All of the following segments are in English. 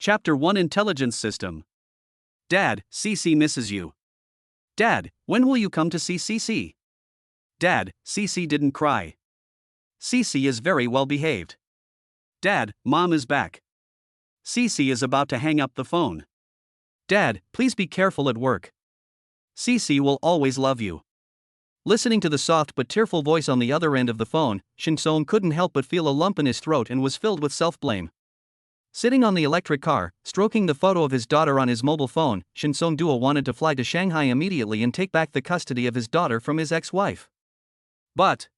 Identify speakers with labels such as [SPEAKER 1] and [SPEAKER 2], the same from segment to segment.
[SPEAKER 1] Chapter 1 Intelligence System. Dad, Cece misses you. Dad, when will you come to see Cece? Dad, Cece didn't cry. Cece is very well behaved. Dad, Mom is back. Cece is about to hang up the phone. Dad, please be careful at work. Cece will always love you. Listening to the soft but tearful voice on the other end of the phone, Shin-song couldn't help but feel a lump in his throat and was filled with self-blame. Sitting on the electric car, stroking the photo of his daughter on his mobile phone, Shin-song Duo wanted to fly to Shanghai immediately and take back the custody of his daughter from his ex-wife. But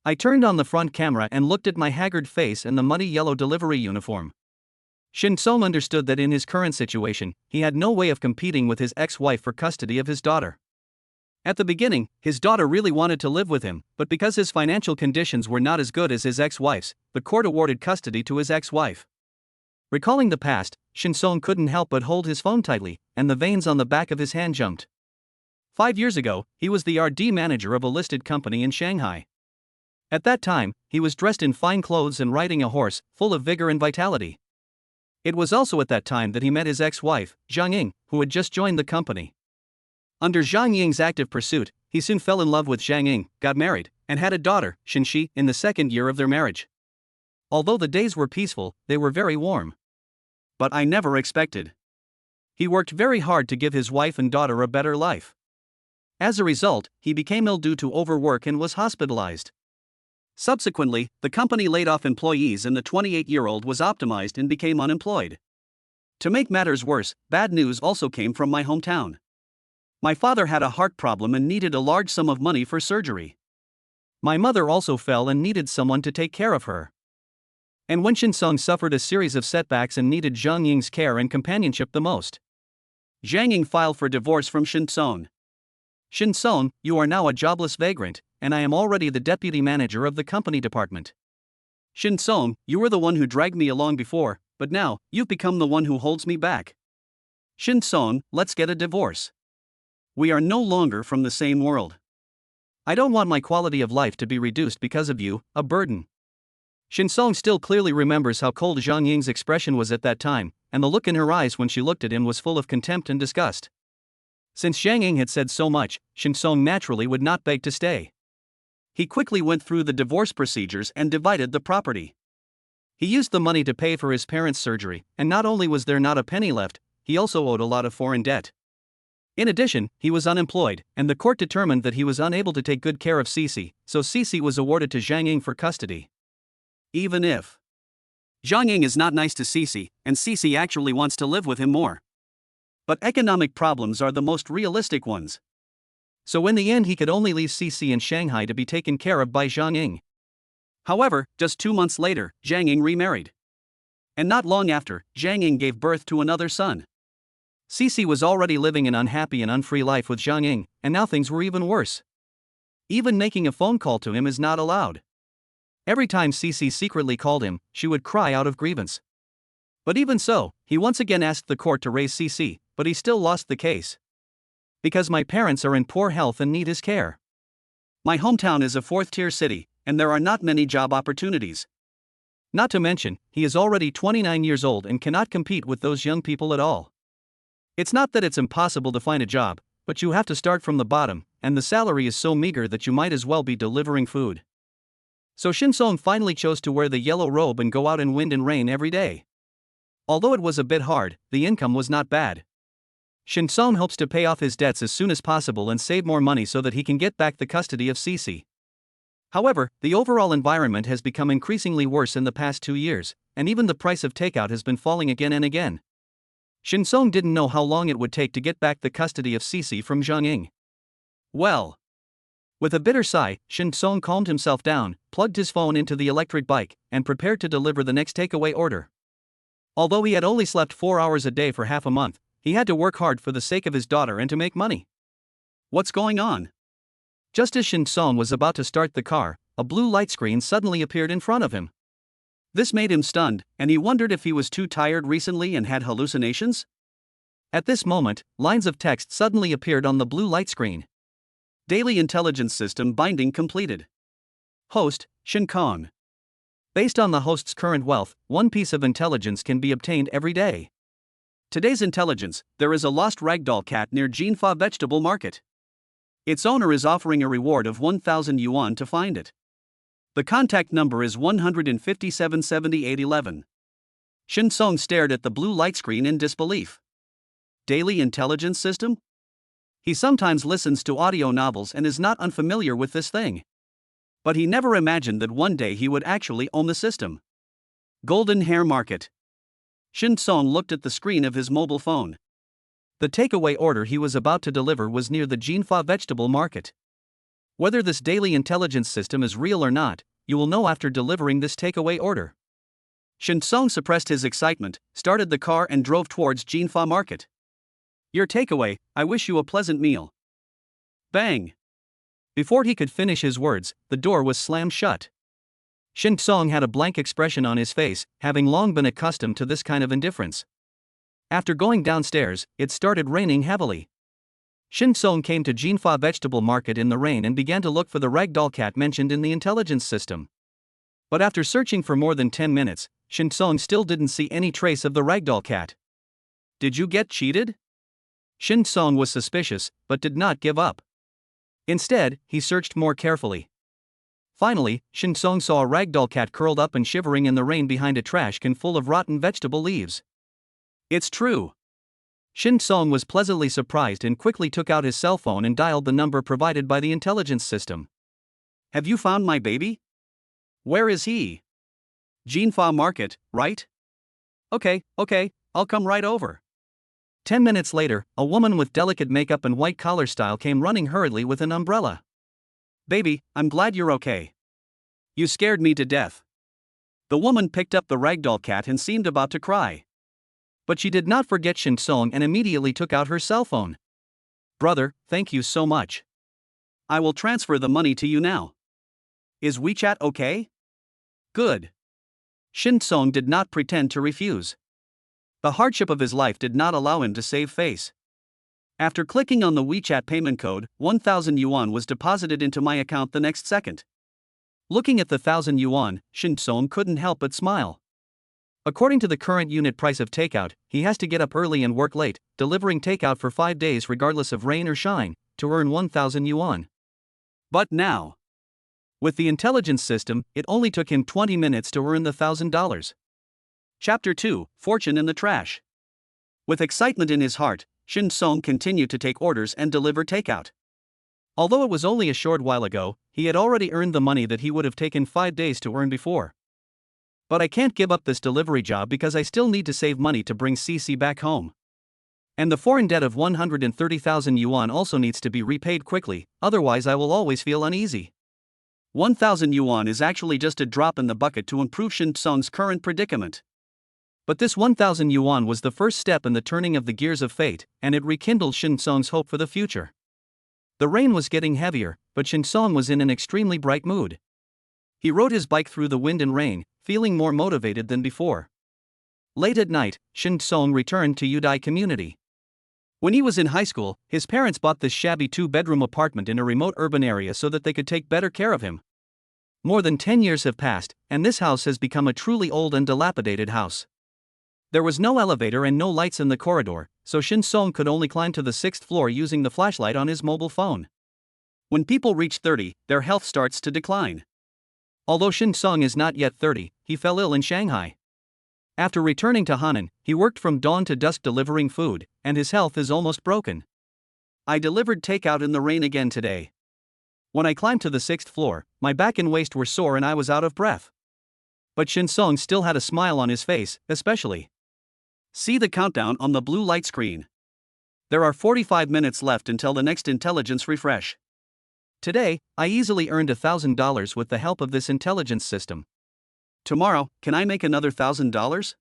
[SPEAKER 1] I turned on the front camera and looked at my haggard face and the muddy yellow delivery uniform. Shin-song understood that in his current situation, he had no way of competing with his ex-wife for custody of his daughter. At the beginning, his daughter really wanted to live with him, but because his financial conditions were not as good as his ex-wife's, the court awarded custody to his ex-wife. Recalling the past, Shin-song couldn't help but hold his phone tightly, and the veins on the back of his hand jumped. 5 years ago, he was the R&D manager of a listed company in Shanghai. At that time, he was dressed in fine clothes and riding a horse, full of vigor and vitality. It was also at that time that he met his ex-wife, Zhang Ying, who had just joined the company. Under Zhang Ying's active pursuit, he soon fell in love with Zhang Ying, got married, and had a daughter, Shin-shi, in the second year of their marriage. Although the days were peaceful, they were very warm. But I never expected. He worked very hard to give his wife and daughter a better life. As a result, he became ill due to overwork and was hospitalized. Subsequently, the company laid off employees and the 28-year-old was optimized and became unemployed. To make matters worse, bad news also came from my hometown. My father had a heart problem and needed a large sum of money for surgery. My mother also fell and needed someone to take care of her. And when Shin-song suffered a series of setbacks and needed Zhang Ying's care and companionship the most, Zhang Ying filed for divorce from Shin-song. Shin-song, you are now a jobless vagrant, and I am already the deputy manager of the company department. Shin-song, you were the one who dragged me along before, but now, you've become the one who holds me back. Shin-song, let's get a divorce. We are no longer from the same world. I don't want my quality of life to be reduced because of you, a burden. Shin-song still clearly remembers how cold Zhang Ying's expression was at that time, and the look in her eyes when she looked at him was full of contempt and disgust. Since Zhang Ying had said so much, Shin-song naturally would not beg to stay. He quickly went through the divorce procedures and divided the property. He used the money to pay for his parents' surgery, and not only was there not a penny left, he also owed a lot of foreign debt. In addition, he was unemployed, and the court determined that he was unable to take good care of Cece, so Cece was awarded to Zhang Ying for custody. Even if Zhang Ying is not nice to Cece, and Cece actually wants to live with him more. But economic problems are the most realistic ones. So in the end he could only leave Cece in Shanghai to be taken care of by Zhang Ying. However, just 2 months later, Zhang Ying remarried. And not long after, Zhang Ying gave birth to another son. Cece was already living an unhappy and unfree life with Zhang Ying, and now things were even worse. Even making a phone call to him is not allowed. Every time Cece secretly called him, she would cry out of grievance. But even so, he once again asked the court to raise Cece, but he still lost the case. Because my parents are in poor health and need his care. My hometown is a 4th-tier city, and there are not many job opportunities. Not to mention, he is already 29 years old and cannot compete with those young people at all. It's not that it's impossible to find a job, but you have to start from the bottom, and the salary is so meager that you might as well be delivering food. So Shin-song finally chose to wear the yellow robe and go out in wind and rain every day. Although it was a bit hard, the income was not bad. Shin-song hopes to pay off his debts as soon as possible and save more money so that he can get back the custody of Cece. However, the overall environment has become increasingly worse in the past 2 years, and even the price of takeout has been falling again and again. Shin-song didn't know how long it would take to get back the custody of Cece from Zhang Ying. Well. With a bitter sigh, Shin-song calmed himself down, plugged his phone into the electric bike, and prepared to deliver the next takeaway order. Although he had only slept 4 hours a day for half a month, he had to work hard for the sake of his daughter and to make money. What's going on? Just as Shin-song was about to start the car, a blue light screen suddenly appeared in front of him. This made him stunned, and he wondered if he was too tired recently and had hallucinations. At this moment, lines of text suddenly appeared on the blue light screen. Daily Intelligence System binding completed. Host, Shin-kong. Based on the host's current wealth, one piece of intelligence can be obtained every day. Today's intelligence: there is a lost ragdoll cat near Jinfa Vegetable Market. Its owner is offering a reward of 1,000 yuan to find it. The contact number is 157 7811. Shin Song stared at the blue light screen in disbelief. Daily intelligence system? He sometimes listens to audio novels and is not unfamiliar with this thing. But he never imagined that one day he would actually own the system. Golden Hair Market. Shin Song looked at the screen of his mobile phone. The takeaway order he was about to deliver was near the Jinfa Vegetable Market. Whether this daily intelligence system is real or not, you will know after delivering this takeaway order. Shin Song suppressed his excitement, started the car and drove towards Jinfa Market. Your takeaway, I wish you a pleasant meal. Bang! Before he could finish his words, the door was slammed shut. Shin Song had a blank expression on his face, having long been accustomed to this kind of indifference. After going downstairs, it started raining heavily. Shin Song came to Jinfa Vegetable Market in the rain and began to look for the ragdoll cat mentioned in the intelligence system. But after searching for more than 10 minutes, Shin Song still didn't see any trace of the ragdoll cat. Did you get cheated? Shin Song was suspicious, but did not give up. Instead, he searched more carefully. Finally, Shin Song saw a ragdoll cat curled up and shivering in the rain behind a trash can full of rotten vegetable leaves. It's true. Shin Song was pleasantly surprised and quickly took out his cell phone and dialed the number provided by the intelligence system. Have you found my baby? Where is he? Jinfa Market, right? Okay, I'll come right over. 10 minutes later, a woman with delicate makeup and white collar style came running hurriedly with an umbrella. Baby, I'm glad you're okay. You scared me to death. The woman picked up the ragdoll cat and seemed about to cry. But she did not forget Shin Song and immediately took out her cell phone. Brother, thank you so much. I will transfer the money to you now. Is WeChat okay? Good. Shin Song did not pretend to refuse. The hardship of his life did not allow him to save face. After clicking on the WeChat payment code, 1,000 yuan was deposited into my account the next second. Looking at the 1,000 yuan, Shin Song couldn't help but smile. According to the current unit price of takeout, he has to get up early and work late, delivering takeout for 5 days regardless of rain or shine, to earn 1,000 yuan. But now, with the intelligence system, it only took him 20 minutes to earn the $1,000. Chapter 2: Fortune in the Trash. With excitement in his heart, Shin Song continued to take orders and deliver takeout. Although it was only a short while ago, he had already earned the money that he would have taken 5 days to earn before. But I can't give up this delivery job because I still need to save money to bring CC back home. And the foreign debt of 130,000 yuan also needs to be repaid quickly, otherwise I will always feel uneasy. 1,000 yuan is actually just a drop in the bucket to improve Shin Song's current predicament. But this 1,000 yuan was the first step in the turning of the gears of fate, and it rekindled Shin Song's hope for the future. The rain was getting heavier, but Shin Song was in an extremely bright mood. He rode his bike through the wind and rain, feeling more motivated than before. Late at night, Shin Song returned to Udai community. When he was in high school, his parents bought this shabby 2-bedroom apartment in a remote urban area so that they could take better care of him. More than 10 years have passed, and this house has become a truly old and dilapidated house. There was no elevator and no lights in the corridor, so Shin Song could only climb to the 6th floor using the flashlight on his mobile phone. When people reach 30, their health starts to decline. Although Shin Song is not yet 30, he fell ill in Shanghai. After returning to Hannan, he worked from dawn to dusk delivering food, and his health is almost broken. I delivered takeout in the rain again today. When I climbed to the 6th floor, my back and waist were sore and I was out of breath. But Shin Song still had a smile on his face, especially. See the countdown on the blue light screen. There are 45 minutes left until the next intelligence refresh. Today, I easily earned $1,000 with the help of this intelligence system. Tomorrow, can I make another $1,000?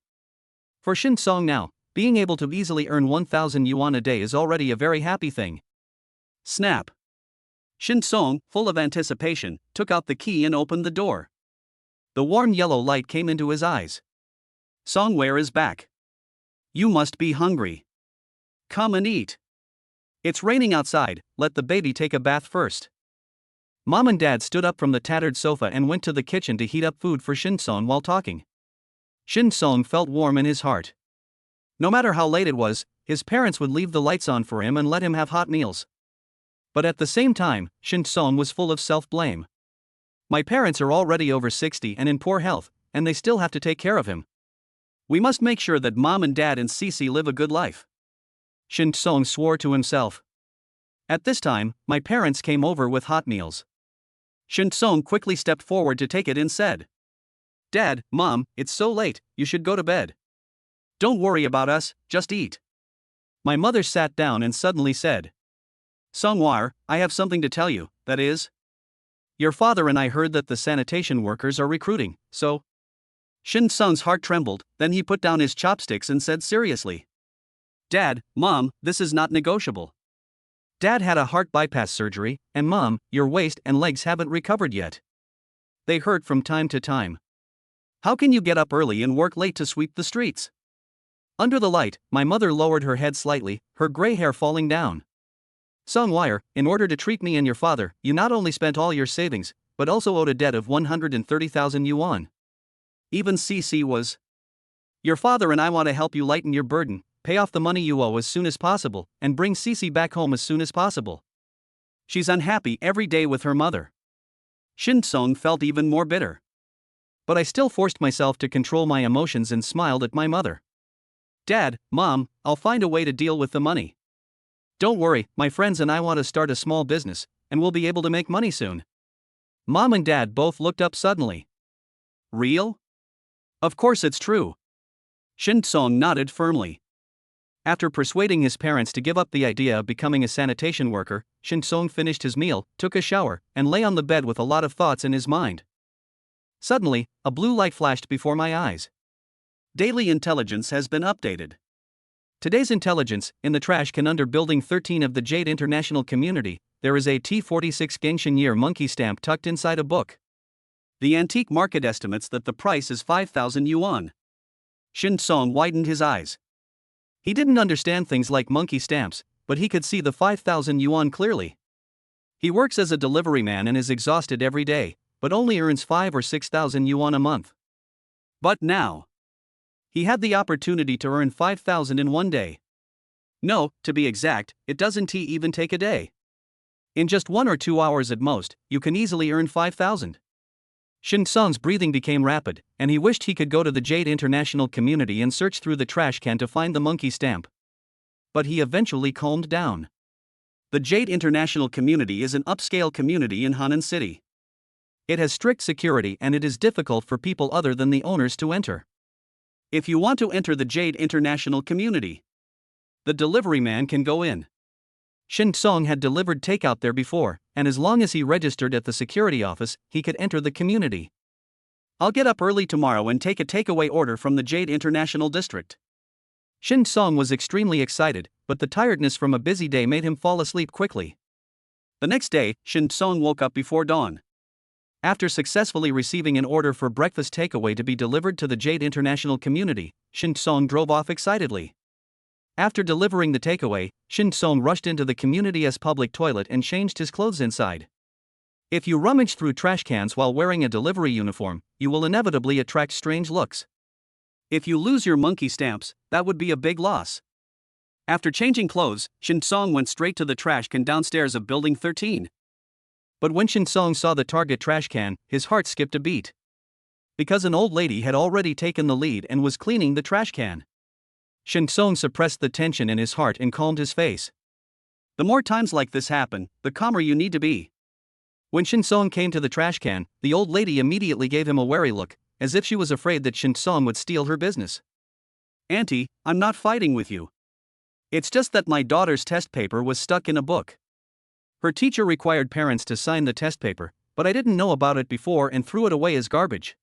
[SPEAKER 1] For Shin Song now, being able to easily earn 1,000 yuan a day is already a very happy thing. Snap. Shin Song, full of anticipation, took out the key and opened the door. The warm yellow light came into his eyes. Songware is back. You must be hungry. Come and eat. It's raining outside, let the baby take a bath first. Mom and Dad stood up from the tattered sofa and went to the kitchen to heat up food for Shin-song while talking. Shin-song felt warm in his heart. No matter how late it was, his parents would leave the lights on for him and let him have hot meals. But at the same time, Shin-song was full of self-blame. My parents are already over 60 and in poor health, and they still have to take care of him. We must make sure that Mom and Dad and Cece live a good life. Shin-song swore to himself. At this time, my parents came over with hot meals. Shin-song quickly stepped forward to take it and said, "Dad, Mom, it's so late, you should go to bed. Don't worry about us, just eat." My mother sat down and suddenly said, "Song-war, I have something to tell you, that is, your father and I heard that the sanitation workers are recruiting, so..." Shin-sung's heart trembled, then he put down his chopsticks and said seriously, "Dad, Mom, this is not negotiable. Dad had a heart bypass surgery, and Mom, your waist and legs haven't recovered yet. They hurt from time to time. How can you get up early and work late to sweep the streets?" Under the light, my mother lowered her head slightly, her gray hair falling down. "Song-war, in order to treat me and your father, you not only spent all your savings, but also owed a debt of 130,000 yuan. Even CC was. Your father and I want to help you lighten your burden, pay off the money you owe as soon as possible, and bring Cece back home as soon as possible. She's unhappy every day with her mother." Shin-song felt even more bitter. But I still forced myself to control my emotions and smiled at my mother. "Dad, Mom, I'll find a way to deal with the money. Don't worry, my friends and I want to start a small business, and we'll be able to make money soon." Mom and Dad both looked up suddenly. "Real? Of course it's true." Shin-song nodded firmly. After persuading his parents to give up the idea of becoming a sanitation worker, Shin-song finished his meal, took a shower, and lay on the bed with a lot of thoughts in his mind. Suddenly, a blue light flashed before my eyes. Daily intelligence has been updated. Today's intelligence: in the trash can under Building 13 of the Jade International Community, there is a T46 Genshin Year monkey stamp tucked inside a book. The antique market estimates that the price is 5,000 yuan. Shin-song widened his eyes. He didn't understand things like monkey stamps, but he could see the 5,000 yuan clearly. He works as a delivery man and is exhausted every day, but only earns 5 or 6,000 yuan a month. But now, he had the opportunity to earn 5,000 in one day. No, to be exact, it doesn't even take a day. In just 1 or 2 hours at most, you can easily earn 5,000. Shin-song's breathing became rapid, and he wished he could go to the Jade International Community and search through the trash can to find the monkey stamp. But he eventually calmed down. The Jade International Community is an upscale community in Hannan City. It has strict security and it is difficult for people other than the owners to enter. If you want to enter the Jade International Community, the delivery man can go in. Shin-song had delivered takeout there before, and as long as he registered at the security office, he could enter the community. "I'll get up early tomorrow and take a takeaway order from the Jade International District." Shin-song was extremely excited, but the tiredness from a busy day made him fall asleep quickly. The next day, Shin-song woke up before dawn. After successfully receiving an order for breakfast takeaway to be delivered to the Jade International Community, Shin-song drove off excitedly. After delivering the takeaway, Shin-song rushed into the community's public toilet and changed his clothes inside. If you rummage through trash cans while wearing a delivery uniform, you will inevitably attract strange looks. If you lose your monkey stamps, that would be a big loss. After changing clothes, Shin-song went straight to the trash can downstairs of Building 13. But when Shin-song saw the target trash can, his heart skipped a beat. Because an old lady had already taken the lead and was cleaning the trash can. Shin-song suppressed the tension in his heart and calmed his face. The more times like this happen, the calmer you need to be. When Shin-song came to the trash can, the old lady immediately gave him a wary look, as if she was afraid that Shin-song would steal her business. "Auntie, I'm not fighting with you. It's just that my daughter's test paper was stuck in a book. Her teacher required parents to sign the test paper, but I didn't know about it before and threw it away as garbage."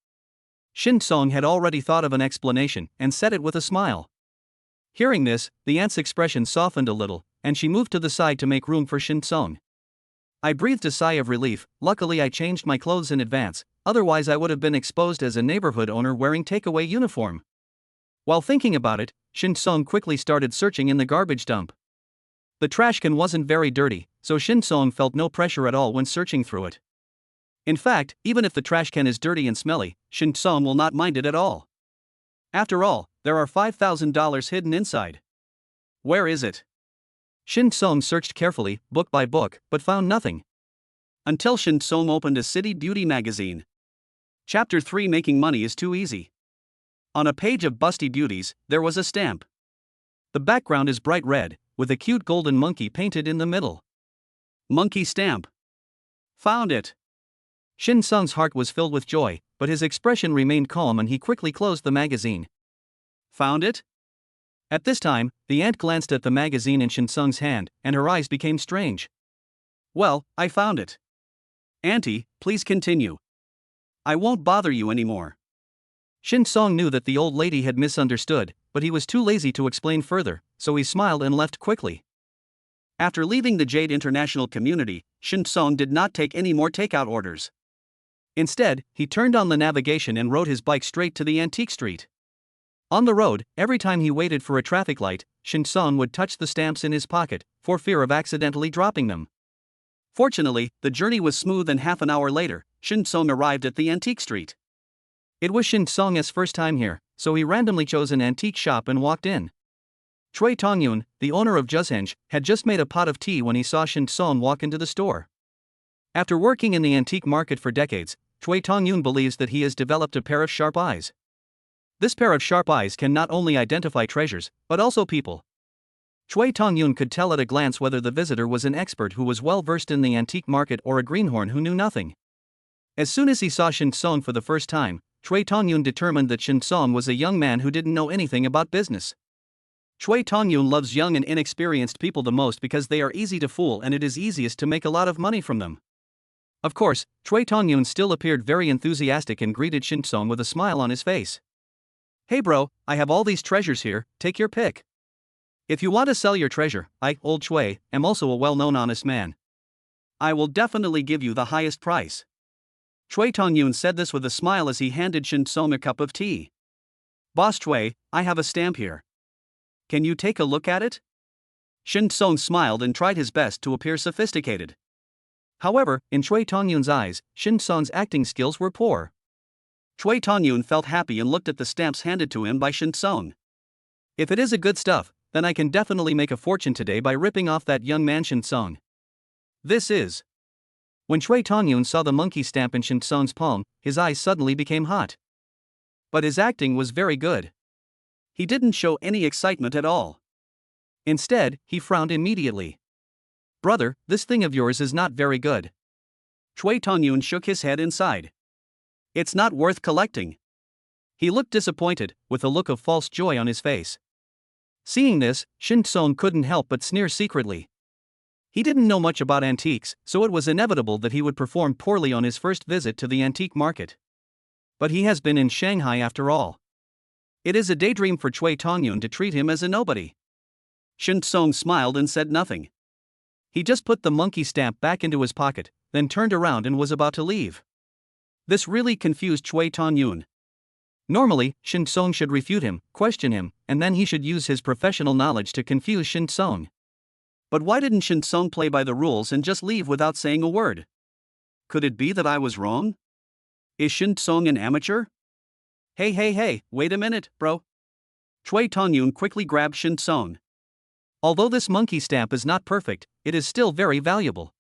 [SPEAKER 1] Shin-song had already thought of an explanation and said it with a smile. Hearing this, the aunt's expression softened a little, and she moved to the side to make room for Shin-song. I breathed a sigh of relief. Luckily I changed my clothes in advance, otherwise I would have been exposed as a neighborhood owner wearing takeaway uniform. While thinking about it, Shin-song quickly started searching in the garbage dump. The trash can wasn't very dirty, so Shin-song felt no pressure at all when searching through it. In fact, even if the trash can is dirty and smelly, Shin Song will not mind it at all. After all, there are $5,000 hidden inside. Where is it? Shin Song searched carefully, book by book, but found nothing. Until Shin Song opened a city beauty magazine. Chapter 3: Making Money is Too Easy. On a page of busty beauties, there was a stamp. The background is bright red, with a cute golden monkey painted in the middle. Monkey stamp. Found it. Shin Sung's heart was filled with joy, but his expression remained calm and he quickly closed the magazine. Found it? At this time, the ant glanced at the magazine in Shin Sung's hand, and her eyes became strange. Well, I found it. Auntie, please continue. I won't bother you anymore. Shin Song knew that the old lady had misunderstood, but he was too lazy to explain further, so he smiled and left quickly. After leaving the Jade International Community, Shin Song did not take any more takeout orders. Instead, he turned on the navigation and rode his bike straight to the antique street. On the road, every time he waited for a traffic light, Shin Song would touch the stamps in his pocket, for fear of accidentally dropping them. Fortunately, the journey was smooth and half an hour later, Shin Song arrived at the antique street. It was Shin Song's first time here, so he randomly chose an antique shop and walked in. Choi Tongyun, the owner of Juzhenge, had just made a pot of tea when he saw Shin Song walk into the store. After working in the antique market for decades, Choi Tongyun believes that he has developed a pair of sharp eyes. This pair of sharp eyes can not only identify treasures, but also people. Choi Tongyun could tell at a glance whether the visitor was an expert who was well versed in the antique market or a greenhorn who knew nothing. As soon as he saw Shin Song for the first time, Choi Tongyun determined that Shin Song was a young man who didn't know anything about business. Choi Tongyun loves young and inexperienced people the most because they are easy to fool and it is easiest to make a lot of money from them. Of course, Choi Tongyun still appeared very enthusiastic and greeted Shin Song with a smile on his face. Hey bro, I have all these treasures here, take your pick. If you want to sell your treasure, I, old Choi, am also a well-known honest man. I will definitely give you the highest price. Choi Tongyun said this with a smile as he handed Shin Song a cup of tea. Boss Choi, I have a stamp here. Can you take a look at it? Shin Song smiled and tried his best to appear sophisticated. However, in Choi Tongyun's eyes, Shin Song's acting skills were poor. Choi Tongyun felt happy and looked at the stamps handed to him by Shin Song. If it is a good stuff, then I can definitely make a fortune today by ripping off that young man Shin Song. This is. When Choi Tongyun saw the monkey stamp in Shin Song's palm, his eyes suddenly became hot. But his acting was very good. He didn't show any excitement at all. Instead, he frowned immediately. Brother, this thing of yours is not very good. Choi Tongyun shook his head inside. It's not worth collecting. He looked disappointed, with a look of false joy on his face. Seeing this, Shin Song couldn't help but sneer secretly. He didn't know much about antiques, so it was inevitable that he would perform poorly on his first visit to the antique market. But he has been in Shanghai after all. It is a daydream for Choi Tongyun to treat him as a nobody. Shin Song smiled and said nothing. He just put the monkey stamp back into his pocket, then turned around and was about to leave. This really confused Choi Tongyun. Normally, Shin Song should refute him, question him, and then he should use his professional knowledge to confuse Shin Song. But why didn't Shin Song play by the rules and just leave without saying a word? Could it be that I was wrong? Is Shin Song an amateur? Hey, wait a minute, bro. Choi Tongyun quickly grabbed Shin Song. Although this monkey stamp is not perfect, it is still very valuable.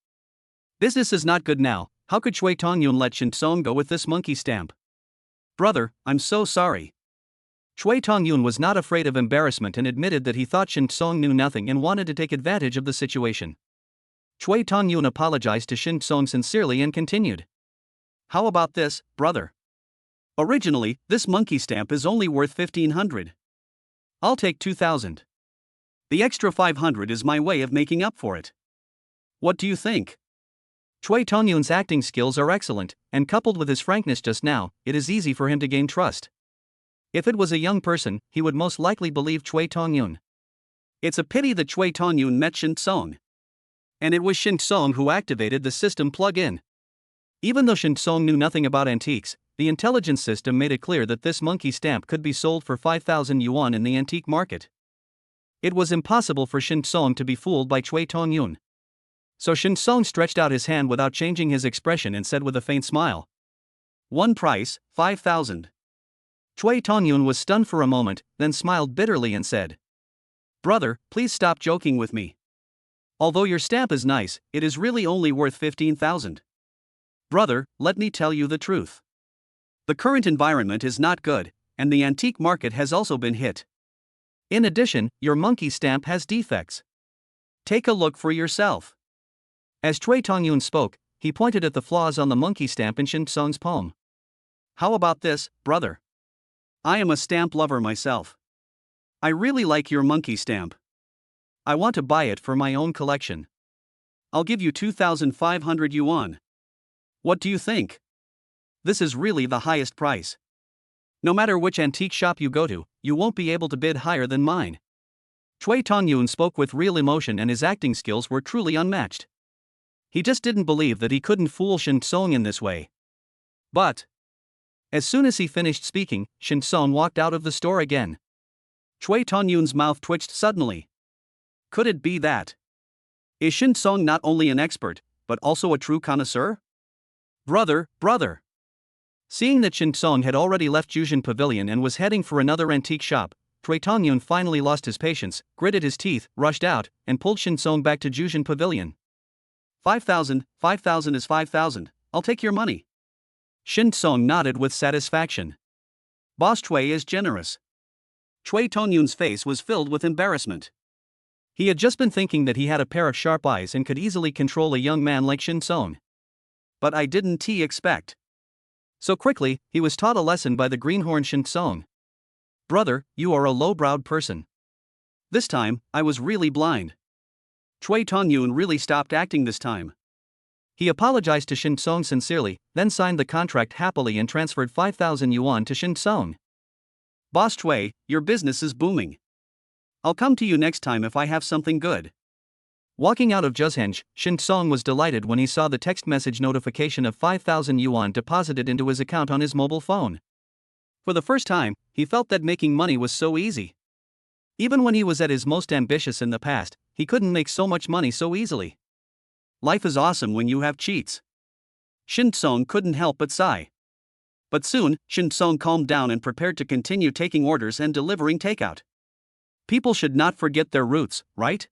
[SPEAKER 1] Business is not good now. How could Choi Tongyun let Shin Song go with this monkey stamp? Brother, I'm so sorry. Choi Tongyun was not afraid of embarrassment and admitted that he thought Shin Song knew nothing and wanted to take advantage of the situation. Choi Tongyun apologized to Shin Song sincerely and continued. How about this, brother? Originally, this monkey stamp is only worth 1,500. I'll take 2,000. The extra 500 is my way of making up for it. What do you think? Choi Tongyun's acting skills are excellent, and coupled with his frankness just now, it is easy for him to gain trust. If it was a young person, he would most likely believe Choi Tongyun. It's a pity that Choi Tongyun met Shin Song. And it was Shin Song who activated the system plug-in. Even though Shin Song knew nothing about antiques, the intelligence system made it clear that this monkey stamp could be sold for 5,000 yuan in the antique market. It was impossible for Shin Song to be fooled by Choi Tongyun. So Shin Song stretched out his hand without changing his expression and said with a faint smile. One price, 5,000. Chui Tongyun was stunned for a moment, then smiled bitterly and said, Brother, please stop joking with me. Although your stamp is nice, it is really only worth 15,000. Brother, let me tell you the truth. The current environment is not good, and the antique market has also been hit. In addition, your monkey stamp has defects. Take a look for yourself. As Chui Tongyun spoke, he pointed at the flaws on the monkey stamp in Shin Song's palm. How about this, brother? I am a stamp lover myself. I really like your monkey stamp. I want to buy it for my own collection. I'll give you 2,500 yuan. What do you think? This is really the highest price. No matter which antique shop you go to, you won't be able to bid higher than mine. Chui Tongyun spoke with real emotion and his acting skills were truly unmatched. He just didn't believe that he couldn't fool Shin Song in this way. But as soon as he finished speaking, Shin Song walked out of the store again. Chui Tongyun's mouth twitched suddenly. Could it be that? Is Shin Song not only an expert, but also a true connoisseur? Brother. Seeing that Shin Song had already left Jujin Pavilion and was heading for another antique shop, Chui Tongyun finally lost his patience, gritted his teeth, rushed out, and pulled Shin Song back to Jujin Pavilion. 5,000 is 5,000, I'll take your money. Shin Song nodded with satisfaction. Boss Chui is generous. Chui Tongyun's face was filled with embarrassment. He had just been thinking that he had a pair of sharp eyes and could easily control a young man like Shin Song. But I didn't expect. So quickly, he was taught a lesson by the greenhorn Shin Song. Brother, you are a low-browed person. This time, I was really blind. Chui Tongyun really stopped acting this time. He apologized to Shin Song sincerely, then signed the contract happily and transferred 5,000 yuan to Shin Song. Boss Chui, your business is booming. I'll come to you next time if I have something good. Walking out of Juzheng, Shin Song was delighted when he saw the text message notification of 5,000 yuan deposited into his account on his mobile phone. For the first time, he felt that making money was so easy. Even when he was at his most ambitious in the past, he couldn't make so much money so easily. Life is awesome when you have cheats. Shin Song couldn't help but sigh. But soon, Shin Song calmed down and prepared to continue taking orders and delivering takeout. People should not forget their roots, right?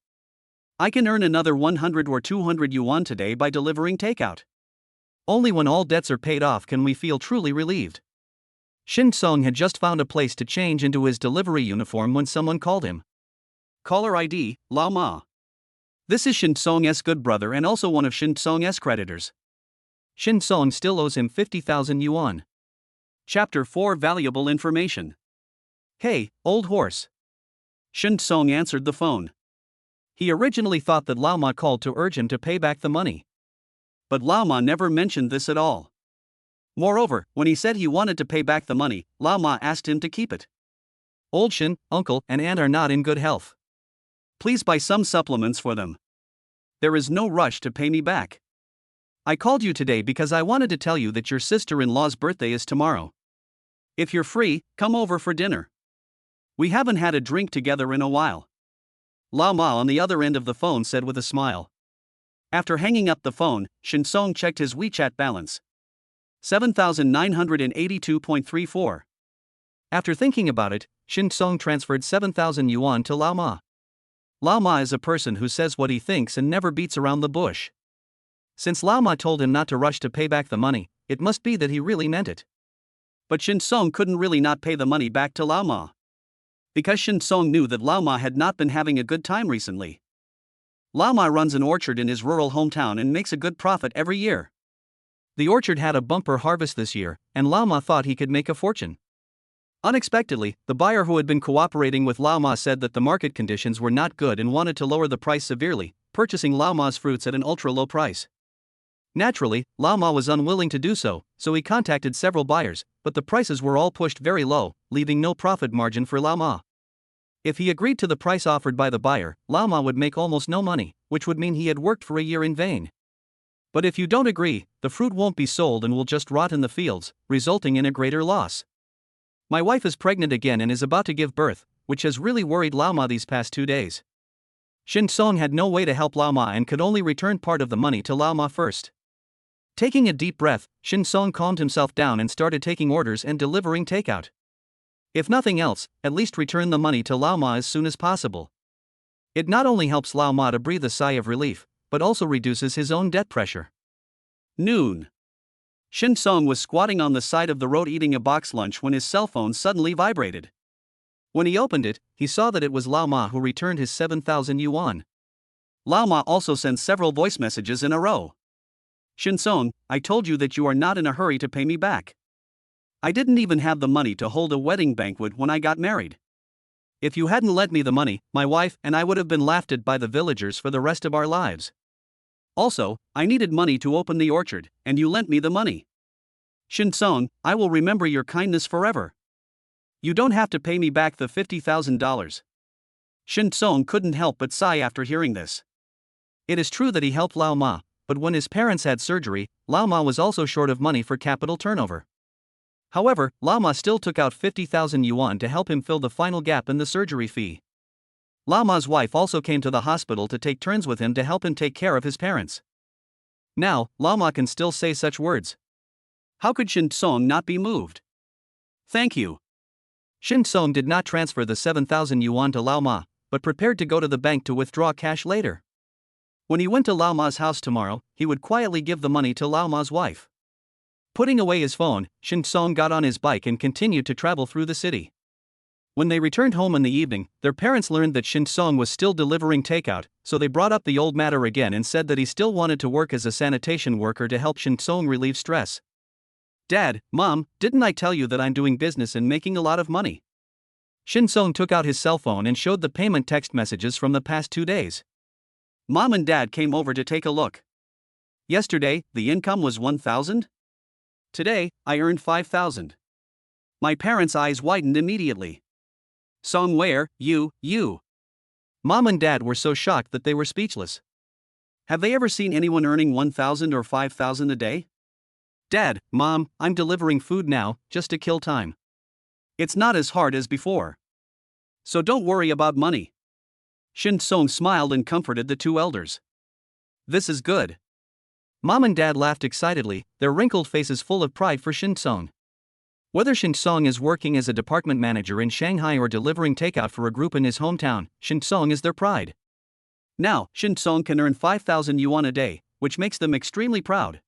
[SPEAKER 1] I can earn another 100 or 200 yuan today by delivering takeout. Only when all debts are paid off can we feel truly relieved. Shin Song had just found a place to change into his delivery uniform when someone called him. Caller ID, Lao Ma. This is Shin Song's good brother and also one of Shin Song's creditors. Shin Song still owes him 50,000 yuan. Chapter 4 Valuable Information. Hey, old horse. Shin Song answered the phone. He originally thought that Lao Ma called to urge him to pay back the money. But Lao Ma never mentioned this at all. Moreover, when he said he wanted to pay back the money, Lao Ma asked him to keep it. Old Shin, uncle, and aunt are not in good health. Please buy some supplements for them. There is no rush to pay me back. I called you today because I wanted to tell you that your sister-in-law's birthday is tomorrow. If you're free, come over for dinner. We haven't had a drink together in a while. Lao Ma on the other end of the phone said with a smile. After hanging up the phone, Shin Song checked his WeChat balance. 7,982.34. After thinking about it, Shin Song transferred 7,000 yuan to Lao Ma. Lao Ma is a person who says what he thinks and never beats around the bush. Since Lao Ma told him not to rush to pay back the money, it must be that he really meant it. But Shin Song couldn't really not pay the money back to Lao Ma. Because Shin Song knew that Lao Ma had not been having a good time recently. Lao Ma runs an orchard in his rural hometown and makes a good profit every year. The orchard had a bumper harvest this year, and Lao Ma thought he could make a fortune. Unexpectedly, the buyer who had been cooperating with Lao Ma said that the market conditions were not good and wanted to lower the price severely, purchasing Lao Ma's fruits at an ultra-low price. Naturally, Lao Ma was unwilling to do so he contacted several buyers, but the prices were all pushed very low, leaving no profit margin for Lao Ma. If he agreed to the price offered by the buyer, Lao Ma would make almost no money, which would mean he had worked for a year in vain. But if you don't agree, the fruit won't be sold and will just rot in the fields, resulting in a greater loss. My wife is pregnant again and is about to give birth, which has really worried Lao Ma these past 2 days. Shin Song had no way to help Lao Ma and could only return part of the money to Lao Ma first. Taking a deep breath, Shin Song calmed himself down and started taking orders and delivering takeout. If nothing else, at least return the money to Lao Ma as soon as possible. It not only helps Lao Ma to breathe a sigh of relief, but also reduces his own debt pressure. Noon. Shin Song was squatting on the side of the road eating a box lunch when his cell phone suddenly vibrated. When he opened it, he saw that it was Lao Ma who returned his 7,000 yuan. Lao Ma also sent several voice messages in a row. Shin Song, I told you that you are not in a hurry to pay me back. I didn't even have the money to hold a wedding banquet when I got married. If you hadn't lent me the money, my wife and I would have been laughed at by the villagers for the rest of our lives. Also, I needed money to open the orchard, and you lent me the money. Shin Song, I will remember your kindness forever. You don't have to pay me back the $50,000. Shin Song couldn't help but sigh after hearing this. It is true that he helped Lao Ma, but when his parents had surgery, Lao Ma was also short of money for capital turnover. However, Lao Ma still took out 50,000 yuan to help him fill the final gap in the surgery fee. Lao Ma's wife also came to the hospital to take turns with him to help him take care of his parents. Now, Lao Ma can still say such words. How could Shin Song not be moved? Thank you. Shin Song did not transfer the 7,000 yuan to Lao Ma, but prepared to go to the bank to withdraw cash later. When he went to Lao Ma's house tomorrow, he would quietly give the money to Lao Ma's wife. Putting away his phone, Shin Song got on his bike and continued to travel through the city. When they returned home in the evening, their parents learned that Shin Song was still delivering takeout, so they brought up the old matter again and said that he still wanted to work as a sanitation worker to help Shin Song relieve stress. Dad, Mom, didn't I tell you that I'm doing business and making a lot of money? Shin Song took out his cell phone and showed the payment text messages from the past 2 days. Mom and Dad came over to take a look. Yesterday, the income was 1,000. Today, I earned 5,000. My parents' eyes widened immediately. Song, where, you. Mom and Dad were so shocked that they were speechless. Have they ever seen anyone earning 1,000 or 5,000 a day? Dad, Mom, I'm delivering food now, just to kill time. It's not as hard as before. So don't worry about money. Shin Song smiled and comforted the two elders. This is good. Mom and Dad laughed excitedly, their wrinkled faces full of pride for Shin Song. Whether Shin Song is working as a department manager in Shanghai or delivering takeout for a group in his hometown, Shin Song is their pride. Now, Shin Song can earn 5,000 yuan a day, which makes them extremely proud.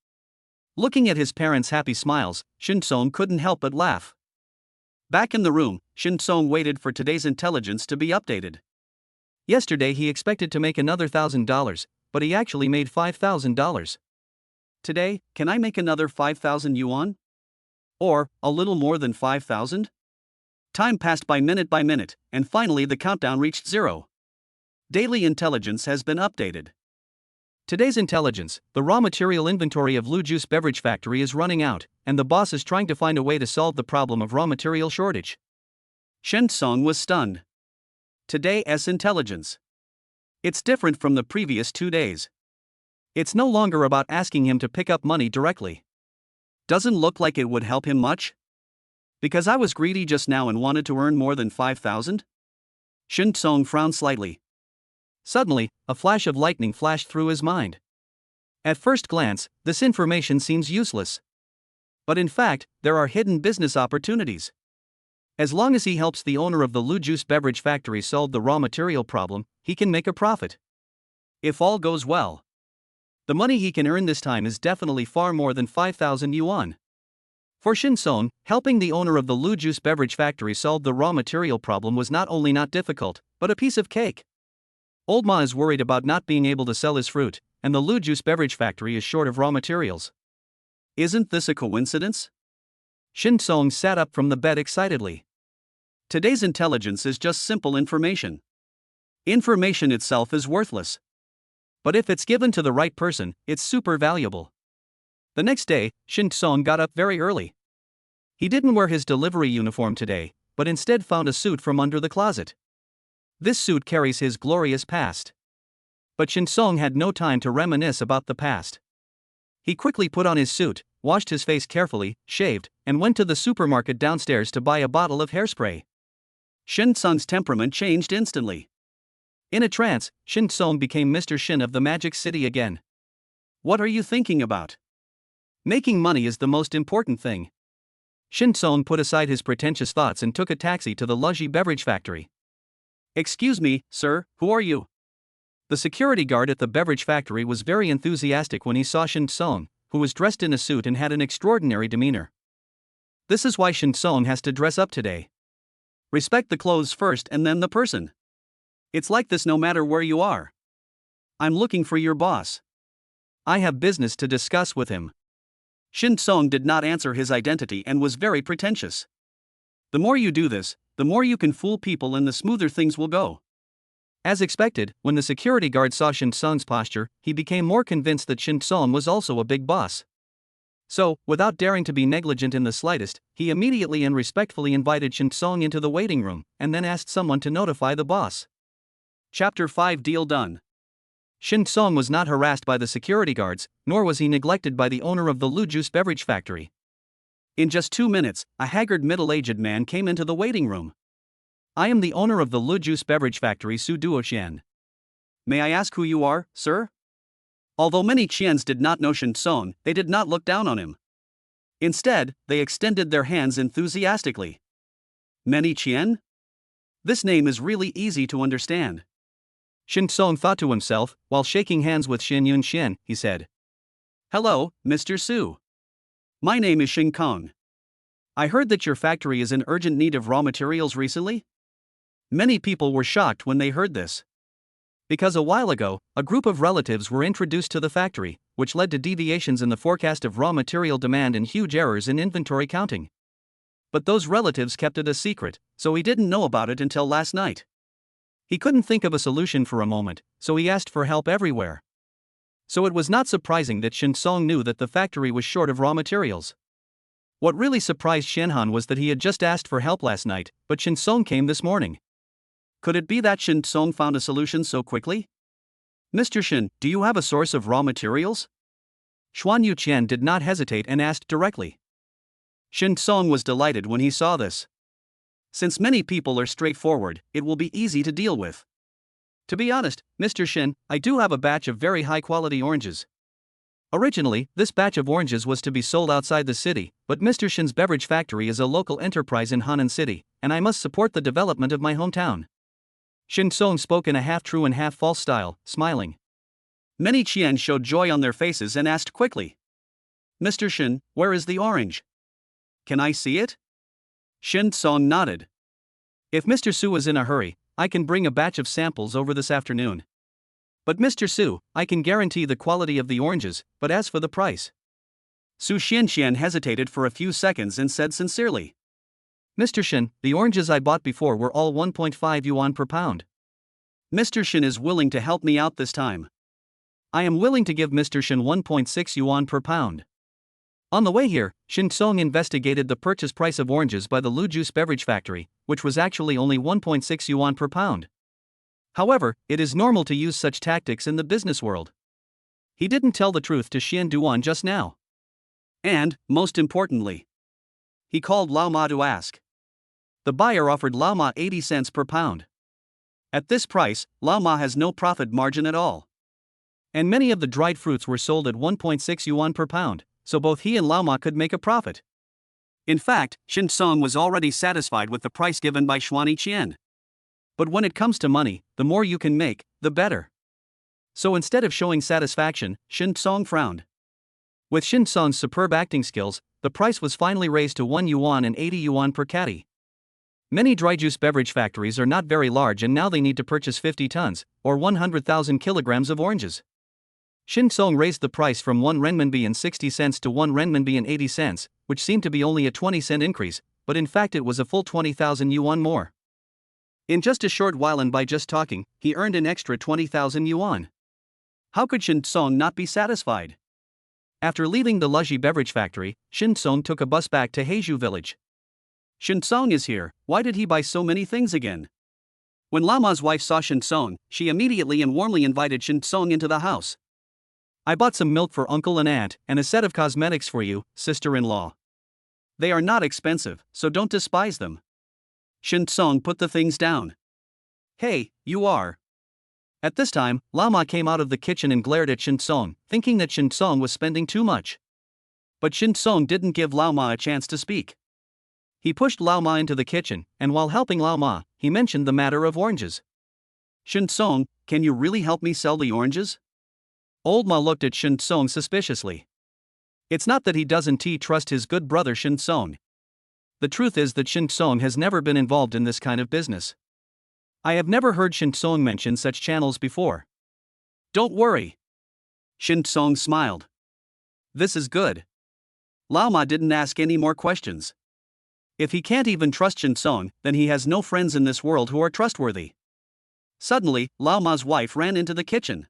[SPEAKER 1] Looking at his parents' happy smiles, Shin Song couldn't help but laugh. Back in the room, Shin Song waited for today's intelligence to be updated. Yesterday he expected to make another $1,000, but he actually made $5,000. Today, can I make another 5,000 yuan? Or, a little more than 5,000? Time passed by minute, and finally the countdown reached 0. Daily intelligence has been updated. Today's intelligence, the raw material inventory of Lu Juice Beverage Factory is running out, and the boss is trying to find a way to solve the problem of raw material shortage. Shin Song was stunned. Today's intelligence. It's different from the previous 2 days. It's no longer about asking him to pick up money directly. Doesn't look like it would help him much? Because I was greedy just now and wanted to earn more than 5,000? Shin Song frowned slightly. Suddenly, a flash of lightning flashed through his mind. At first glance, this information seems useless. But in fact, there are hidden business opportunities. As long as he helps the owner of the Lu Juice Beverage Factory solve the raw material problem, he can make a profit. If all goes well, the money he can earn this time is definitely far more than 5,000 yuan. For Shin Song, helping the owner of the Lu Juice Beverage Factory solve the raw material problem was not only not difficult, but a piece of cake. Old Ma is worried about not being able to sell his fruit, and the Lu Juice Beverage Factory is short of raw materials. Isn't this a coincidence? Shin Song sat up from the bed excitedly. Today's intelligence is just simple information. Information itself is worthless. But if it's given to the right person, it's super valuable. The next day, Shin Song got up very early. He didn't wear his delivery uniform today, but instead found a suit from under the closet. This suit carries his glorious past. But Shin Song had no time to reminisce about the past. He quickly put on his suit, washed his face carefully, shaved, and went to the supermarket downstairs to buy a bottle of hairspray. Shin Song's temperament changed instantly. In a trance, Shin Song became Mr. Shin of the Magic City again. What are you thinking about? Making money is the most important thing. Shin Song put aside his pretentious thoughts and took a taxi to the Luxury Beverage Factory. Excuse me, sir, who are you? The security guard at the beverage factory was very enthusiastic when he saw Shin Song, who was dressed in a suit and had an extraordinary demeanor. This is why Shin Song has to dress up today. Respect the clothes first and then the person. It's like this no matter where you are. I'm looking for your boss. I have business to discuss with him. Shin Song did not answer his identity and was very pretentious. The more you do this, the more you can fool people and the smoother things will go. As expected, when the security guard saw Shin Song's posture, he became more convinced that Shin Song was also a big boss. So, without daring to be negligent in the slightest, he immediately and respectfully invited Shin Song into the waiting room, and then asked someone to notify the boss. Chapter 5 Deal done. Shin Song was not harassed by the security guards, nor was he neglected by the owner of the Lu Juice Beverage Factory. In just 2 minutes, a haggard middle-aged man came into the waiting room. I am the owner of the Lu Juice Beverage Factory, Su Duoxian. May I ask who you are, sir? Although many Qians did not know Shin Song, they did not look down on him. Instead, they extended their hands enthusiastically. Many Qian? This name is really easy to understand. Shin Song thought to himself, while shaking hands with Shin Yun Xian, he said. Hello, Mr. Su. My name is Shin Kong. I heard that your factory is in urgent need of raw materials recently? Many people were shocked when they heard this. Because a while ago, a group of relatives were introduced to the factory, which led to deviations in the forecast of raw material demand and huge errors in inventory counting. But those relatives kept it a secret, so he didn't know about it until last night. He couldn't think of a solution for a moment, so he asked for help everywhere. So it was not surprising that Shin Song knew that the factory was short of raw materials. What really surprised Shin Han was that he had just asked for help last night, but Shin Song came this morning. Could it be that Shin Song found a solution so quickly? Mr. Shin, do you have a source of raw materials? Xuan Yu Qian did not hesitate and asked directly. Shin Song was delighted when he saw this. Since many people are straightforward, it will be easy to deal with. To be honest, Mr. Shin, I do have a batch of very high-quality oranges. Originally, this batch of oranges was to be sold outside the city, but Mr. Shin's beverage factory is a local enterprise in Hanan City, and I must support the development of my hometown. Shin Song spoke in a half-true and half-false style, smiling. Many Qian showed joy on their faces and asked quickly. Mr. Shin, where is the orange? Can I see it? Shin Song nodded. If Mr. Su is in a hurry, I can bring a batch of samples over this afternoon. But Mr. Su, I can guarantee the quality of the oranges, but as for the price. Su Xianxian hesitated for a few seconds and said sincerely. Mr. Shin, the oranges I bought before were all 1.5 yuan per pound. Mr. Shin is willing to help me out this time. I am willing to give Mr. Shin 1.6 yuan per pound. On the way here, Shin Song investigated the purchase price of oranges by the Lu Juice Beverage Factory, which was actually only 1.6 yuan per pound. However, it is normal to use such tactics in the business world. He didn't tell the truth to Xian Duan just now. And, most importantly, he called Lao Ma to ask. The buyer offered Lao Ma 80 cents per pound. At this price, Lao Ma has no profit margin at all. And many of the dried fruits were sold at 1.6 yuan per pound, so both he and Lao Ma could make a profit. In fact, Shin Song was already satisfied with the price given by Xuan Yiqian. But when it comes to money, the more you can make, the better. So instead of showing satisfaction, Shin Song frowned. With Shin Song's superb acting skills, the price was finally raised to 1 yuan and 80 yuan per caddy. Many dry juice beverage factories are not very large and now they need to purchase 50 tons, or 100,000 kilograms of oranges. Shin Song raised the price from 1 renminbi and 60 cents to 1 renminbi and 80 cents, which seemed to be only a 20-cent increase, but in fact it was a full 20,000 yuan more. In just a short while and by just talking, he earned an extra 20,000 yuan. How could Shin Song not be satisfied? After leaving the Luxury Beverage Factory, Shin Song took a bus back to Heizhou village. Shin Song is here, why did he buy so many things again? When Lama's wife saw Shin Song, she immediately and warmly invited Shin Song into the house. I bought some milk for uncle and aunt, and a set of cosmetics for you, sister-in-law. They are not expensive, so don't despise them. Shin Song put the things down. Hey, you are. At this time, Lao Ma came out of the kitchen and glared at Shin Song, thinking that Shin Song was spending too much. But Shin Song didn't give Lao Ma a chance to speak. He pushed Lao Ma into the kitchen, and while helping Lao Ma, he mentioned the matter of oranges. Shin Song, can you really help me sell the oranges? Old Ma looked at Shin Song suspiciously. It's not that he doesn't trust his good brother Shin Song. The truth is that Shin Song has never been involved in this kind of business. I have never heard Shin Song mention such channels before. Don't worry. Shin Song smiled. This is good. Lao Ma didn't ask any more questions. If he can't even trust Shin Song, then he has no friends in this world who are trustworthy. Suddenly, Lao Ma's wife ran into the kitchen.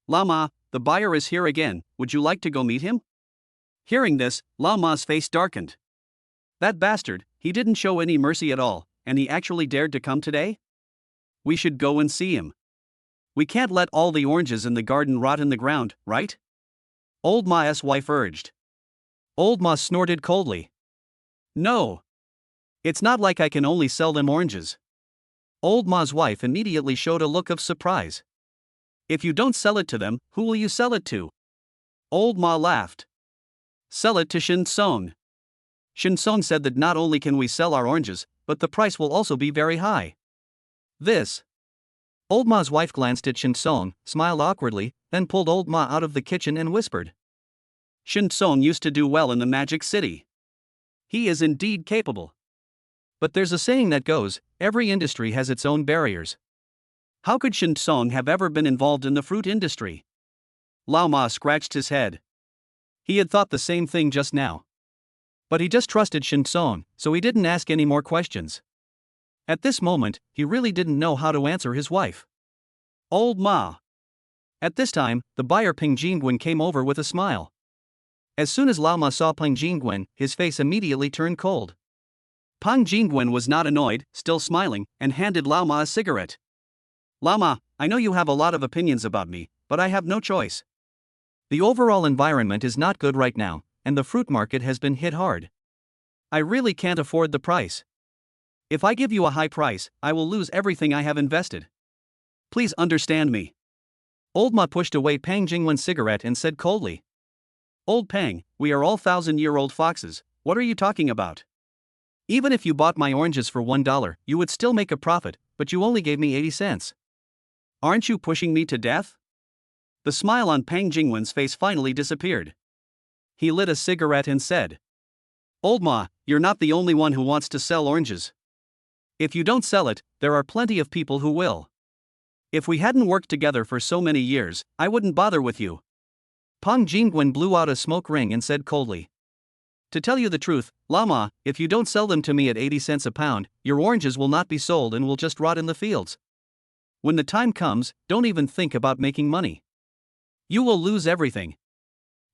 [SPEAKER 1] Lao Ma, the buyer is here again, would you like to go meet him? Hearing this, Lao Ma's face darkened. That bastard, he didn't show any mercy at all, and he actually dared to come today? We should go and see him. We can't let all the oranges in the garden rot in the ground, right? Old Ma's wife urged. Old Ma snorted coldly. No. It's not like I can only sell them oranges. Old Ma's wife immediately showed a look of surprise. If you don't sell it to them, who will you sell it to? Old Ma laughed. Sell it to Shin Song. Shin Song said that not only can we sell our oranges, but the price will also be very high. This. Old Ma's wife glanced at Shin Song, smiled awkwardly, then pulled Old Ma out of the kitchen and whispered. Shin Song used to do well in the Magic City. He is indeed capable. But there's a saying that goes, every industry has its own barriers. How could Shin Song have ever been involved in the fruit industry? Lao Ma scratched his head. He had thought the same thing just now. But he just trusted Shin Song, so he didn't ask any more questions. At this moment, he really didn't know how to answer his wife. Old Ma. At this time, the buyer Peng Jingwen came over with a smile. As soon as Lao Ma saw Peng Jingwen, his face immediately turned cold. Peng Jingwen was not annoyed, still smiling, and handed Lao Ma a cigarette. Lao Ma, I know you have a lot of opinions about me, but I have no choice. The overall environment is not good right now, and the fruit market has been hit hard. I really can't afford the price. If I give you a high price, I will lose everything I have invested. Please understand me. Old Ma pushed away Peng Jingwen's cigarette and said coldly. Old Peng, we are all 1,000-year-old foxes, what are you talking about? Even if you bought my oranges for $1, you would still make a profit, but you only gave me 80 cents. Aren't you pushing me to death? The smile on Peng Jingwen's face finally disappeared. He lit a cigarette and said, Old Ma, you're not the only one who wants to sell oranges. If you don't sell it, there are plenty of people who will. If we hadn't worked together for so many years, I wouldn't bother with you. Peng Jingwen blew out a smoke ring and said coldly. To tell you the truth, Lao Ma, if you don't sell them to me at 80 cents a pound, your oranges will not be sold and will just rot in the fields. When the time comes, don't even think about making money. You will lose everything.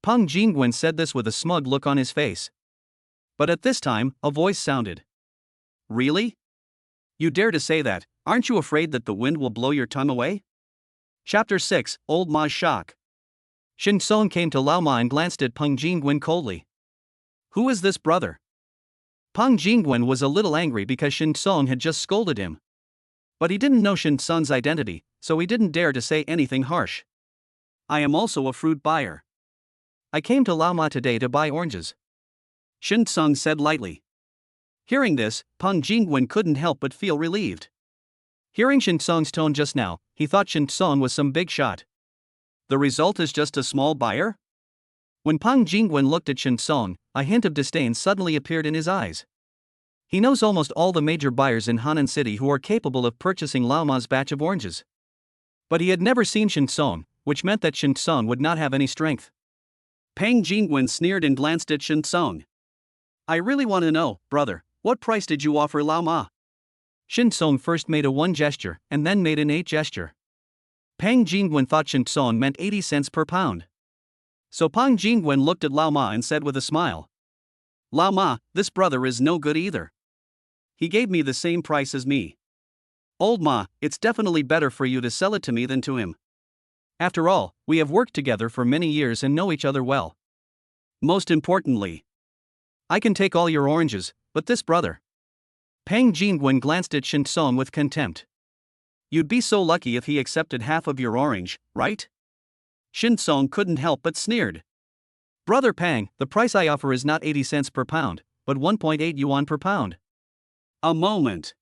[SPEAKER 1] Peng Jingwen said this with a smug look on his face. But at this time, a voice sounded. Really? You dare to say that, aren't you afraid that the wind will blow your tongue away? Chapter 6, Old Ma's Shock. Shin Song came to Lao Ma and glanced at Peng Jingwen coldly. Who is this brother? Peng Jingwen was a little angry because Shin Song had just scolded him. But he didn't know Shin Song's identity, so he didn't dare to say anything harsh. I am also a fruit buyer. I came to Lao Ma today to buy oranges. Shin Song said lightly. Hearing this, Peng Jingwen couldn't help but feel relieved. Hearing Shin Song's tone just now, he thought Shin Song was some big shot. The result is just a small buyer? When Peng Jingwen looked at Shin Song, a hint of disdain suddenly appeared in his eyes. He knows almost all the major buyers in Hanan City who are capable of purchasing Lao Ma's batch of oranges. But he had never seen Shin Song, which meant that Shin Song would not have any strength. Peng Jingwen sneered and glanced at Shin Song. I really want to know, brother, what price did you offer Lao Ma? Shin Song first made a 1 gesture, and then made an 8 gesture. Peng Jingwen thought Shin Song meant 80 cents per pound. So Peng Jingwen looked at Lao Ma and said with a smile. Lao Ma, this brother is no good either. He gave me the same price as me. Old Ma, it's definitely better for you to sell it to me than to him. After all, we have worked together for many years and know each other well. Most importantly, I can take all your oranges, but this brother. Peng Jingwen glanced at Shin Song with contempt. You'd be so lucky if he accepted half of your orange, right? Shin Song couldn't help but sneered. Brother Pang, the price I offer is not 80 cents per pound, but 1.8 yuan per pound. A moment.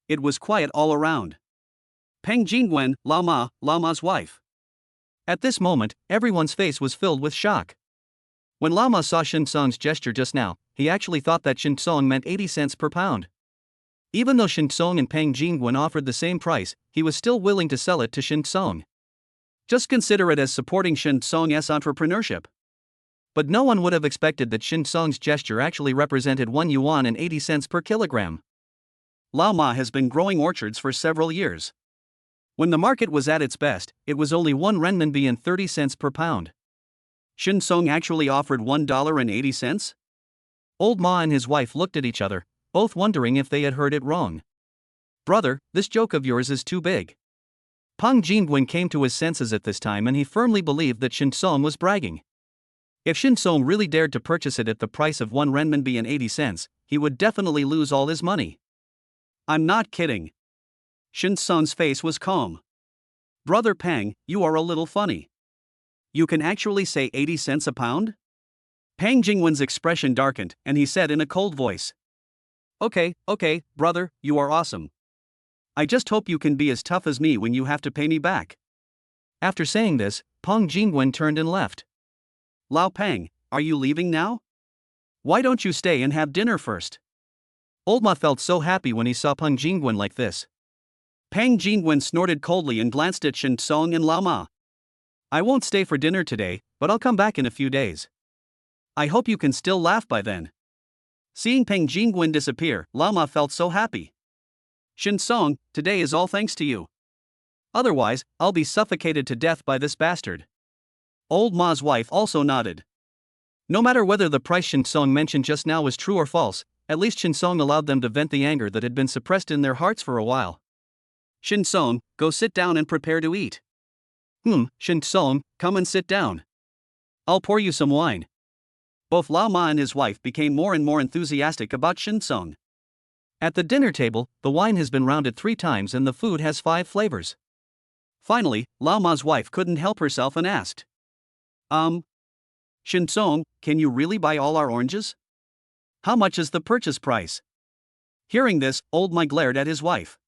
[SPEAKER 1] It was quiet all around. Peng Jingwen, Lama's wife. At this moment, everyone's face was filled with shock. When Lama saw Shin Song's gesture just now, he actually thought that Shin Song meant 80 cents per pound. Even though Shin Song and Peng Jingwen offered the same price, he was still willing to sell it to Shin Song. Just consider it as supporting Shin Song's entrepreneurship. But no one would have expected that Shin Song's gesture actually represented 1 yuan and 80 cents per kilogram. Lao Ma has been growing orchards for several years. When the market was at its best, it was only 1 renminbi and 30 cents per pound. Shin Song actually offered $1.80? Old Ma and his wife looked at each other, both wondering if they had heard it wrong. Brother, this joke of yours is too big. Peng Jingwen came to his senses at this time and he firmly believed that Shin Song was bragging. If Shin Song really dared to purchase it at the price of 1 renminbi and 80 cents, he would definitely lose all his money. I'm not kidding. Shin Song's face was calm. Brother Peng, you are a little funny. You can actually say 80 cents a pound? Peng Jingwen's expression darkened, and he said in a cold voice. Okay, brother, you are awesome. I just hope you can be as tough as me when you have to pay me back. After saying this, Peng Jingwen turned and left. Lao Peng, are you leaving now? Why don't you stay and have dinner first? Old Ma felt so happy when he saw Peng Jingwen like this. Peng Jingwen snorted coldly and glanced at Shin Song and Lao Ma. I won't stay for dinner today, but I'll come back in a few days. I hope you can still laugh by then. Seeing Peng Jingwen disappear, Lao Ma felt so happy. Shin Song, today is all thanks to you. Otherwise, I'll be suffocated to death by this bastard. Old Ma's wife also nodded. No matter whether the price Shin Song mentioned just now was true or false, at least Shin Song allowed them to vent the anger that had been suppressed in their hearts for a while. Shin Song, go sit down and prepare to eat. Shin Song, come and sit down. I'll pour you some wine. Both Lao Ma and his wife became more and more enthusiastic about Shin Song. At the dinner table, the wine has been rounded 3 times and the food has 5 flavors. Finally, Lao Ma's wife couldn't help herself and asked. Shin Song, can you really buy all our oranges? How much is the purchase price? Hearing this, Old Ma glared at his wife.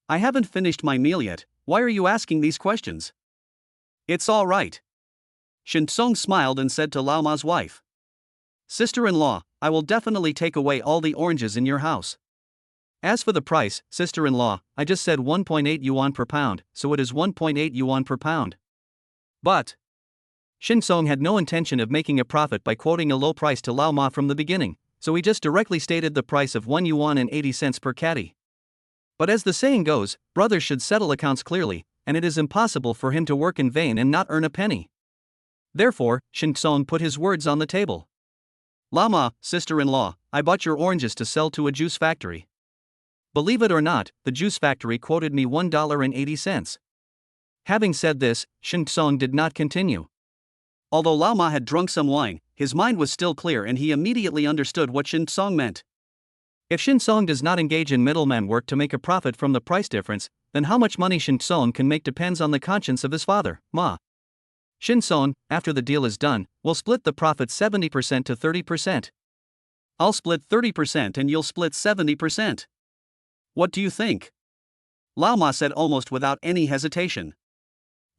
[SPEAKER 1] I haven't finished my meal yet, why are you asking these questions? It's all right. Shin Song smiled and said to Lao Ma's wife. Sister-in-law, I will definitely take away all the oranges in your house. As for the price, sister-in-law, I just said 1.8 yuan per pound, so it is 1.8 yuan per pound. But Shin Song had no intention of making a profit by quoting a low price to Lao Ma from the beginning, so he just directly stated the price of 1 yuan and 80 cents per caddy. But as the saying goes, brothers should settle accounts clearly, and it is impossible for him to work in vain and not earn a penny. Therefore, Shin Song put his words on the table. Lao Ma, sister-in-law, I bought your oranges to sell to a juice factory. Believe it or not, the juice factory quoted me $1.80. Having said this, Shin Song did not continue. Although Lao Ma had drunk some wine, his mind was still clear and he immediately understood what Shin Song meant. If Shin Song does not engage in middleman work to make a profit from the price difference, then how much money Shin Song can make depends on the conscience of his father, Ma. Shin Song, after the deal is done, will split the profit 70% to 30%. I'll split 30% and you'll split 70%. What do you think? Lao Ma said almost without any hesitation.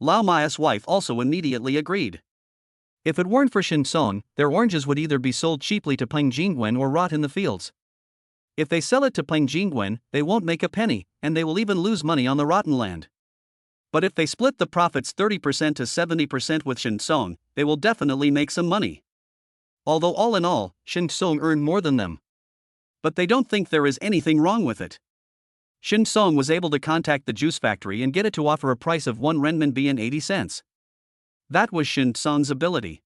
[SPEAKER 1] Lao Ma's wife also immediately agreed. If it weren't for Shin Song, their oranges would either be sold cheaply to Peng Jingwen or rot in the fields. If they sell it to Peng Jingwen, they won't make a penny, and they will even lose money on the rotten land. But if they split the profits 30% to 70% with Shin Song, they will definitely make some money. Although all in all, Shin Song earned more than them. But they don't think there is anything wrong with it. Shin Song was able to contact the juice factory and get it to offer a price of 1 renminbi and 80 cents. That was Shin Song's ability.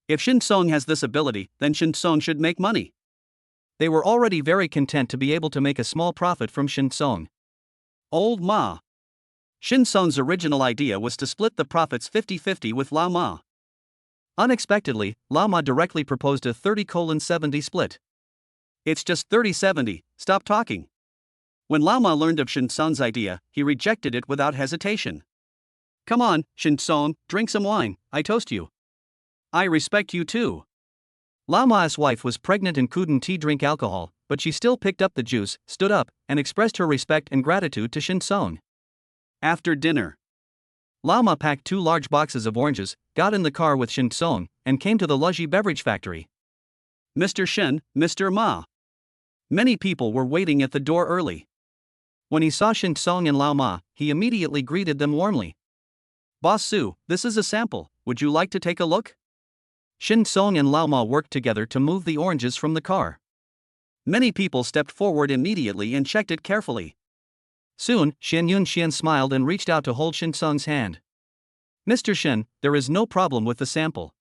[SPEAKER 1] If Shin Song has this ability, then Shin Song should make money. They were already very content to be able to make a small profit from Shin Song. Old Ma. Shin Song's original idea was to split the profits 50-50 with Lao Ma. Unexpectedly, Lao Ma directly proposed a 30:70 split. It's just 30-70, stop talking. When Lao Ma learned of Shen Song's idea, he rejected it without hesitation. Come on, Shen Song, drink some wine, I toast you. I respect you too. Lao Ma's wife was pregnant and couldn't drink alcohol, but she still picked up the juice, stood up, and expressed her respect and gratitude to Shen Song. After dinner, Lao Ma packed 2 large boxes of oranges, got in the car with Shen Song, and came to the Luji beverage factory. Mr. Shen, Mr. Ma. Many people were waiting at the door early. When he saw Shen Song and Lao Ma, he immediately greeted them warmly. Boss Su, this is a sample, would you like to take a look? Shen Song and Lao Ma worked together to move the oranges from the car. Many people stepped forward immediately and checked it carefully. Soon, Shen Yunxian smiled and reached out to hold Shen Song's hand. Mr. Shen, there is no problem with the sample.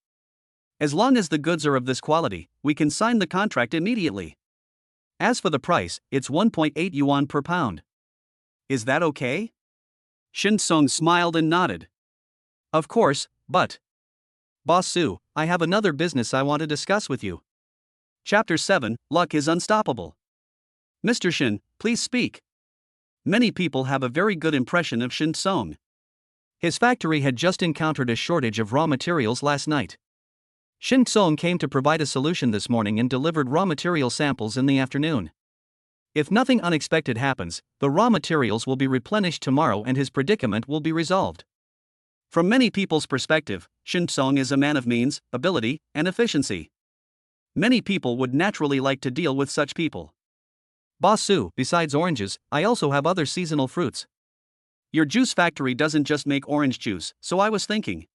[SPEAKER 1] As long as the goods are of this quality, we can sign the contract immediately. As for the price, it's 1.8 yuan per pound. Is that okay? Shen Song smiled and nodded. Of course, but... Boss Su, I have another business I want to discuss with you. Chapter 7, Luck is Unstoppable. Mr. Shen, please speak. Many people have a very good impression of Shen Song. His factory had just encountered a shortage of raw materials last night. Shen Song came to provide a solution this morning and delivered raw material samples in the afternoon. If nothing unexpected happens, the raw materials will be replenished tomorrow and his predicament will be resolved. From many people's perspective, Shen Song is a man of means, ability, and efficiency. Many people would naturally like to deal with such people. Boss Su, besides oranges, I also have other seasonal fruits. Your juice factory doesn't just make orange juice, so I was thinking.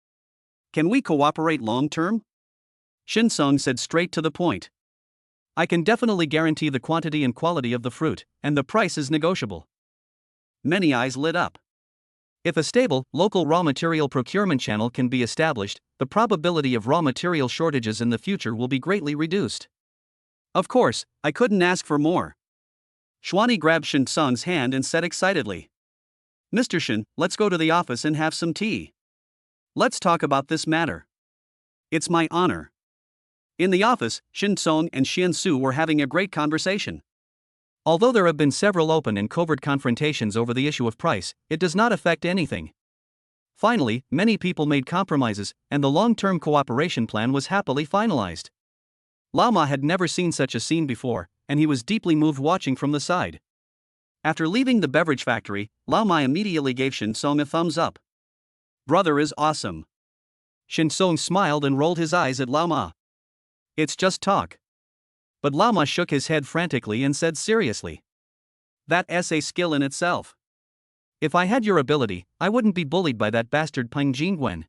[SPEAKER 1] Can we cooperate long term? Shen Song said straight to the point. I can definitely guarantee the quantity and quality of the fruit, and the price is negotiable. Many eyes lit up. If a stable, local raw material procurement channel can be established, the probability of raw material shortages in the future will be greatly reduced. Of course, I couldn't ask for more. Xuani grabbed Shen Song's hand and said excitedly. Mr. Shen, let's go to the office and have some tea. Let's talk about this matter. It's my honor. In the office, Shen Song and Xian Su were having a great conversation. Although there have been several open and covert confrontations over the issue of price, it does not affect anything. Finally, many people made compromises, and the long-term cooperation plan was happily finalized. Lao Ma had never seen such a scene before, and he was deeply moved watching from the side. After leaving the beverage factory, Lao Ma immediately gave Shen Song a thumbs up. Brother is awesome. Shen Song smiled and rolled his eyes at Lao Ma. It's just talk. But Lao Ma shook his head frantically and said seriously. That's a skill in itself. If I had your ability, I wouldn't be bullied by that bastard Peng Jingwen.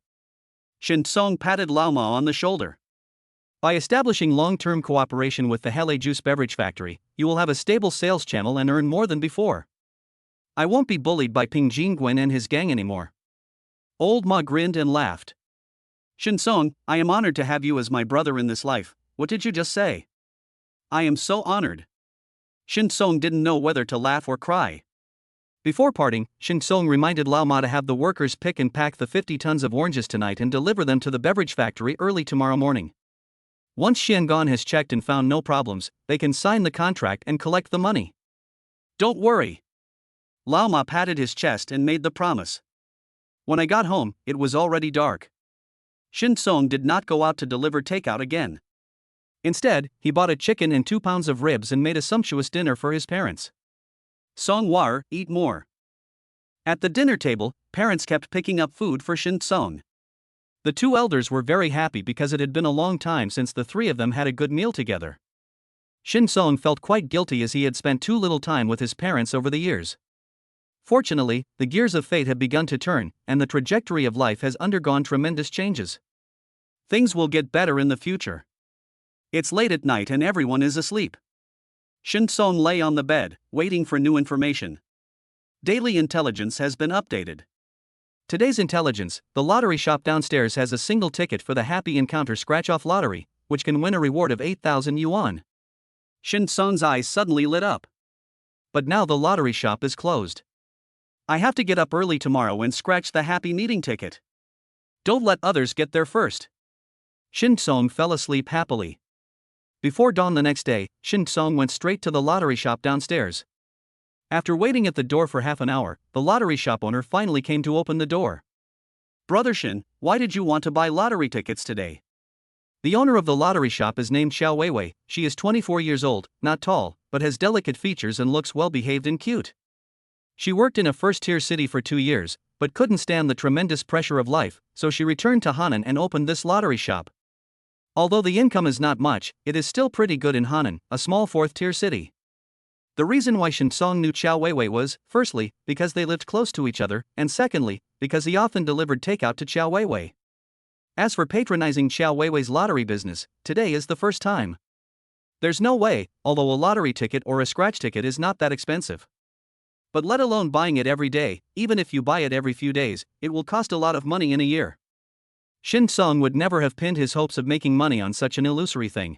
[SPEAKER 1] Shen Song patted Lao Ma on the shoulder. By establishing long-term cooperation with the Hele Juice Beverage Factory, you will have a stable sales channel and earn more than before. I won't be bullied by Peng Jingwen and his gang anymore. Old Ma grinned and laughed. Shen Song, I am honored to have you as my brother in this life. What did you just say? I am so honored. Shen Song didn't know whether to laugh or cry. Before parting, Shen Song reminded Lao Ma to have the workers pick and pack the 50 tons of oranges tonight and deliver them to the beverage factory early tomorrow morning. Once Xiangan has checked and found no problems, they can sign the contract and collect the money. Don't worry. Lao Ma patted his chest and made the promise. When I got home, it was already dark. Shen Song did not go out to deliver takeout again. Instead, he bought a chicken and 2 pounds of ribs and made a sumptuous dinner for his parents. Song War, eat more. At the dinner table, parents kept picking up food for Shen Song. The 2 elders were very happy because it had been a long time since the 3 of them had a good meal together. Shen Song felt quite guilty as he had spent too little time with his parents over the years. Fortunately, the gears of fate have begun to turn, and the trajectory of life has undergone tremendous changes. Things will get better in the future. It's late at night and everyone is asleep. Shen Song lay on the bed, waiting for new information. Daily intelligence has been updated. Today's intelligence: the lottery shop downstairs has a single ticket for the Happy Encounter scratch-off lottery, which can win a reward of 8,000 yuan. Shen Song's eyes suddenly lit up. But now the lottery shop is closed. I have to get up early tomorrow and scratch the happy meeting ticket. Don't let others get there first. Shen Song fell asleep happily. Before dawn the next day, Shen Song went straight to the lottery shop downstairs. After waiting at the door for half an hour, the lottery shop owner finally came to open the door. Brother Shin, why did you want to buy lottery tickets today? The owner of the lottery shop is named Xiao Weiwei. She is 24 years old, not tall, but has delicate features and looks well behaved and cute. She worked in a first-tier city for 2 years, but couldn't stand the tremendous pressure of life, so she returned to Hannan and opened this lottery shop. Although the income is not much, it is still pretty good in Hannan, a small fourth-tier city. The reason why Shin Song knew Xiao Weiwei was, firstly, because they lived close to each other, and secondly, because he often delivered takeout to Xiao Weiwei. As for patronizing Xiao Weiwei's lottery business, today is the first time. There's no way, although a lottery ticket or a scratch ticket is not that expensive. But let alone buying it every day, even if you buy it every few days, it will cost a lot of money in a year. Shin Song would never have pinned his hopes of making money on such an illusory thing.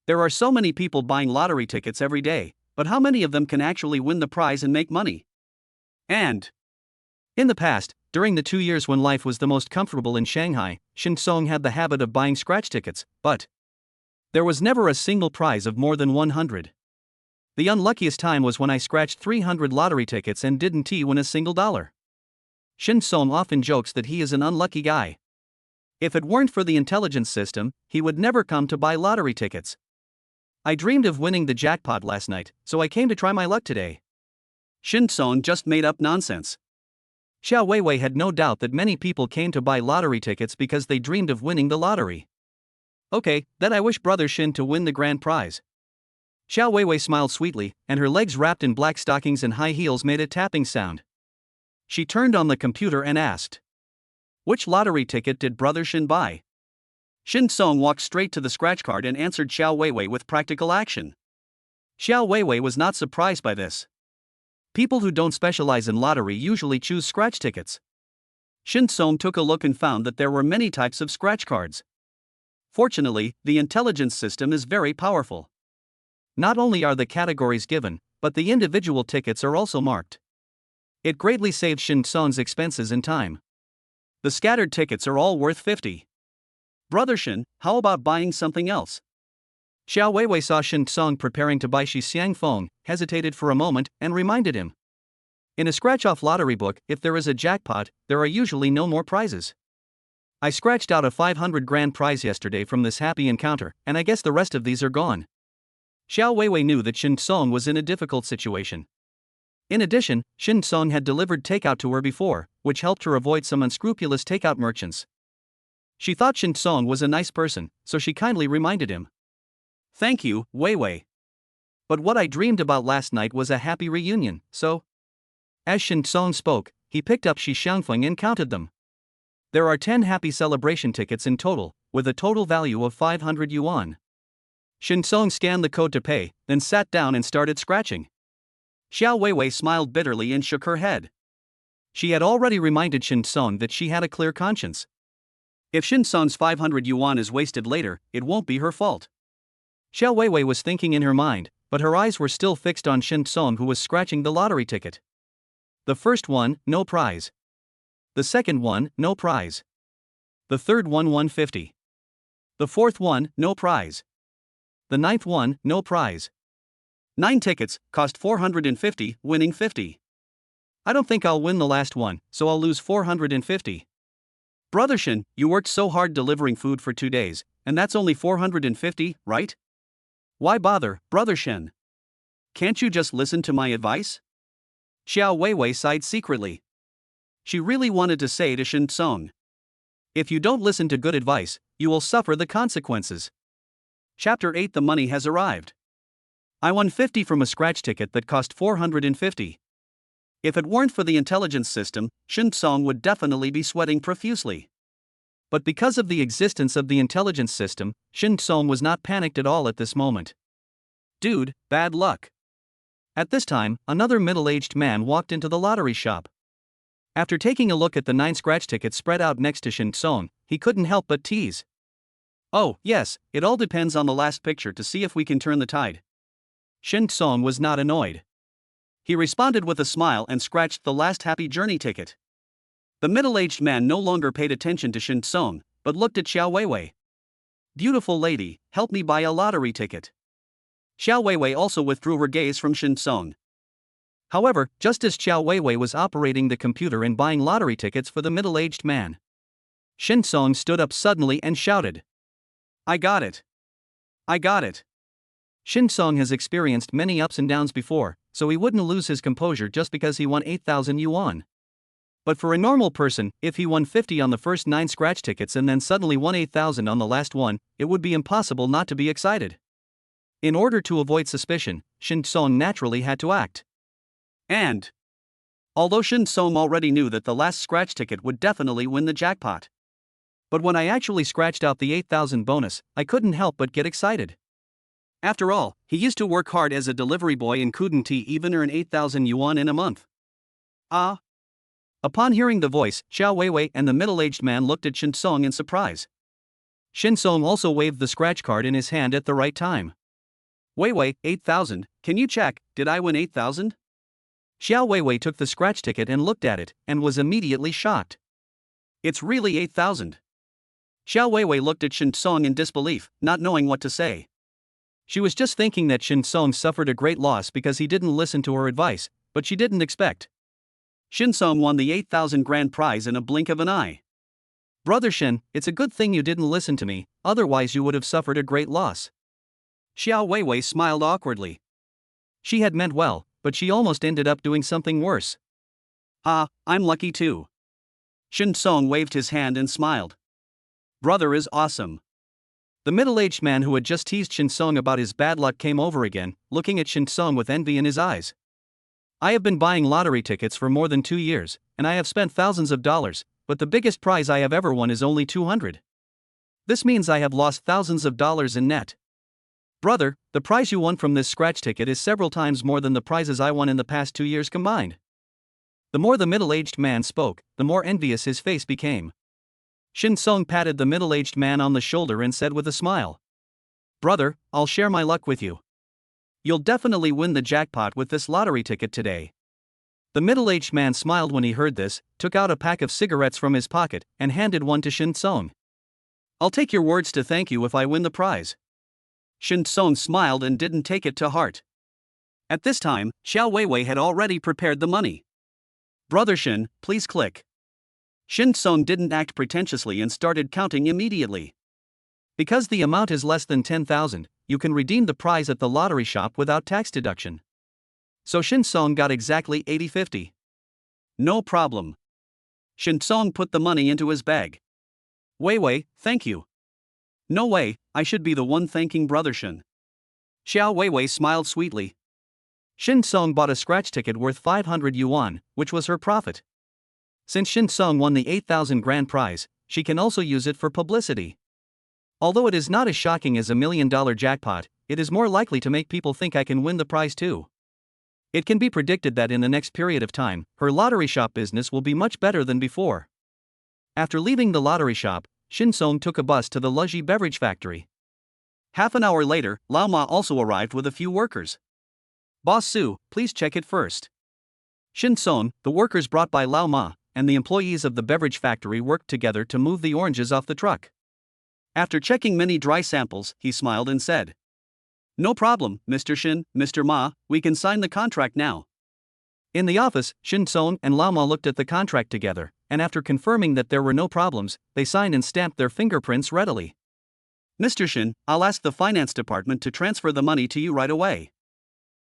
[SPEAKER 1] There are so many people buying lottery tickets every day, but how many of them can actually win the prize and make money? And in the past, during the 2 years when life was the most comfortable in Shanghai, Shin Song had the habit of buying scratch tickets, but there was never a single prize of more than 100. The unluckiest time was when I scratched 300 lottery tickets and didn't win a single dollar. Shin Song often jokes that he is an unlucky guy. If it weren't for the intelligence system, he would never come to buy lottery tickets. I dreamed of winning the jackpot last night, so I came to try my luck today. Shin Song just made up nonsense. Xiao Weiwei had no doubt that many people came to buy lottery tickets because they dreamed of winning the lottery. Okay, then I wish Brother Shin to win the grand prize. Xiao Weiwei smiled sweetly, and her legs wrapped in black stockings and high heels made a tapping sound. She turned on the computer and asked, "Which lottery ticket did Brother Shin buy?" Shin Song walked straight to the scratch card and answered Xiao Weiwei with practical action. Xiao Weiwei was not surprised by this. People who don't specialize in lottery usually choose scratch tickets. Shin Song took a look and found that there were many types of scratch cards. Fortunately, the intelligence system is very powerful. Not only are the categories given, but the individual tickets are also marked. It greatly saved Shin Song's expenses and time. The scattered tickets are all worth 50. Brother Shin, how about buying something else? Xiao Weiwei saw Shin Song preparing to buy Shi Xiang Feng, hesitated for a moment, and reminded him. In a scratch-off lottery book, if there is a jackpot, there are usually no more prizes. I scratched out a 500 grand prize yesterday from this happy encounter, and I guess the rest of these are gone. Xiao Weiwei knew that Shin Song was in a difficult situation. In addition, Shin Song had delivered takeout to her before, which helped her avoid some unscrupulous takeout merchants. She thought Shin Song was a nice person, so she kindly reminded him. Thank you, Weiwei. But what I dreamed about last night was a happy reunion, so? As Shin Song spoke, he picked up Shi Xiangfeng and counted them. There are 10 happy celebration tickets in total, with a total value of 500 yuan. Shin Song scanned the code to pay, then sat down and started scratching. Xiao Weiwei smiled bitterly and shook her head. She had already reminded Shin Song that she had a clear conscience. If Shin Song's 500 yuan is wasted later, it won't be her fault. Xiao Weiwei was thinking in her mind, but her eyes were still fixed on Shin Song, who was scratching the lottery ticket. The first one, no prize. The second one, no prize. The third one, 150. The fourth one, no prize. The ninth one, no prize. 9 tickets, cost 450, winning 50. I don't think I'll win the last one, so I'll lose 450. Brother Shin, you worked so hard delivering food for 2 days, and that's only 450, right? Why bother, Brother Shin? Can't you just listen to my advice? Xiao Weiwei sighed secretly. She really wanted to say to Shin Song, if you don't listen to good advice, you will suffer the consequences. Chapter 8. The money has arrived. I won 50 from a scratch ticket that cost 450. If it weren't for the intelligence system, Shin Song would definitely be sweating profusely. But because of the existence of the intelligence system, Shin Song was not panicked at all at this moment. Dude, bad luck. At this time, another middle-aged man walked into the lottery shop. After taking a look at the 9 scratch tickets spread out next to Shin Song, he couldn't help but tease. Oh, yes, it all depends on the last picture to see if we can turn the tide. Shin Song was not annoyed. He responded with a smile and scratched the last happy journey ticket. The middle-aged man no longer paid attention to Shin Song, but looked at Xiao Weiwei. Beautiful lady, help me buy a lottery ticket. Xiao Weiwei also withdrew her gaze from Shin Song. However, just as Xiao Weiwei was operating the computer and buying lottery tickets for the middle-aged man, Shin Song stood up suddenly and shouted, "I got it! I got it!" Shin Song has experienced many ups and downs before, so he wouldn't lose his composure just because he won 8,000 yuan. But for a normal person, if he won 50 on the first 9 scratch tickets and then suddenly won 8,000 on the last one, it would be impossible not to be excited. In order to avoid suspicion, Shin Song naturally had to act. And although Shin Song already knew that the last scratch ticket would definitely win the jackpot, but when I actually scratched out the 8,000 bonus, I couldn't help but get excited. After all, he used to work hard as a delivery boy and couldn't he even earn 8,000 yuan in a month? Ah! Upon hearing the voice, Xiao Weiwei and the middle-aged man looked at Shin Song in surprise. Shin Song also waved the scratch card in his hand at the right time. "Weiwei, 8,000, can you check, did I win 8,000? Xiao Weiwei took the scratch ticket and looked at it, and was immediately shocked. "It's really 8,000. Xiao Weiwei looked at Shin Song in disbelief, not knowing what to say. She was just thinking that Shin Song suffered a great loss because he didn't listen to her advice, but she didn't expect Shin Song won the 8,000 grand prize in a blink of an eye. "Brother Shin, it's a good thing you didn't listen to me, otherwise you would have suffered a great loss." Xiao Weiwei smiled awkwardly. She had meant well, but she almost ended up doing something worse. "Ah, I'm lucky too." Shin Song waved his hand and smiled. "Brother is awesome." The middle-aged man who had just teased Shin Song about his bad luck came over again, looking at Shin Song with envy in his eyes. "I have been buying lottery tickets for more than 2 years, and I have spent thousands of dollars, but the biggest prize I have ever won is only 200. This means I have lost thousands of dollars in net. Brother, the prize you won from this scratch ticket is several times more than the prizes I won in the past 2 years combined." The more the middle-aged man spoke, the more envious his face became. Shin Song patted the middle-aged man on the shoulder and said with a smile, "Brother, I'll share my luck with you. You'll definitely win the jackpot with this lottery ticket today." The middle-aged man smiled when he heard this, took out a pack of cigarettes from his pocket, and handed one to Shin Song. "I'll take your words to thank you if I win the prize." Shin Song smiled and didn't take it to heart. At this time, Xiao Weiwei had already prepared the money. "Brother Shin, please click." Shin Song didn't act pretentiously and started counting immediately. Because the amount is less than 10,000, you can redeem the prize at the lottery shop without tax deduction. So Shin Song got exactly 80-50. "No problem." Shin Song put the money into his bag. "Weiwei, thank you." "No way, I should be the one thanking Brother Shin." Xiao Weiwei smiled sweetly. Shin Song bought a scratch ticket worth 500 yuan, which was her profit. Since Shin Song won the 8,000 grand prize, she can also use it for publicity. Although it is not as shocking as a $1 million jackpot, it is more likely to make people think I can win the prize too. It can be predicted that in the next period of time, her lottery shop business will be much better than before. After leaving the lottery shop, Shin Song took a bus to the Luji beverage factory. Half an hour later, Lao Ma also arrived with a few workers. "Boss Su, please check it first." Shin Song, the workers brought by Lao Ma, and the employees of the beverage factory worked together to move the oranges off the truck. After checking many dry samples, he smiled and said, "No problem, Mr. Shin, Mr. Ma, we can sign the contract now." In the office, Shin Song and Lao Ma looked at the contract together, and after confirming that there were no problems, they signed and stamped their fingerprints readily. "Mr. Shin, I'll ask the finance department to transfer the money to you right away."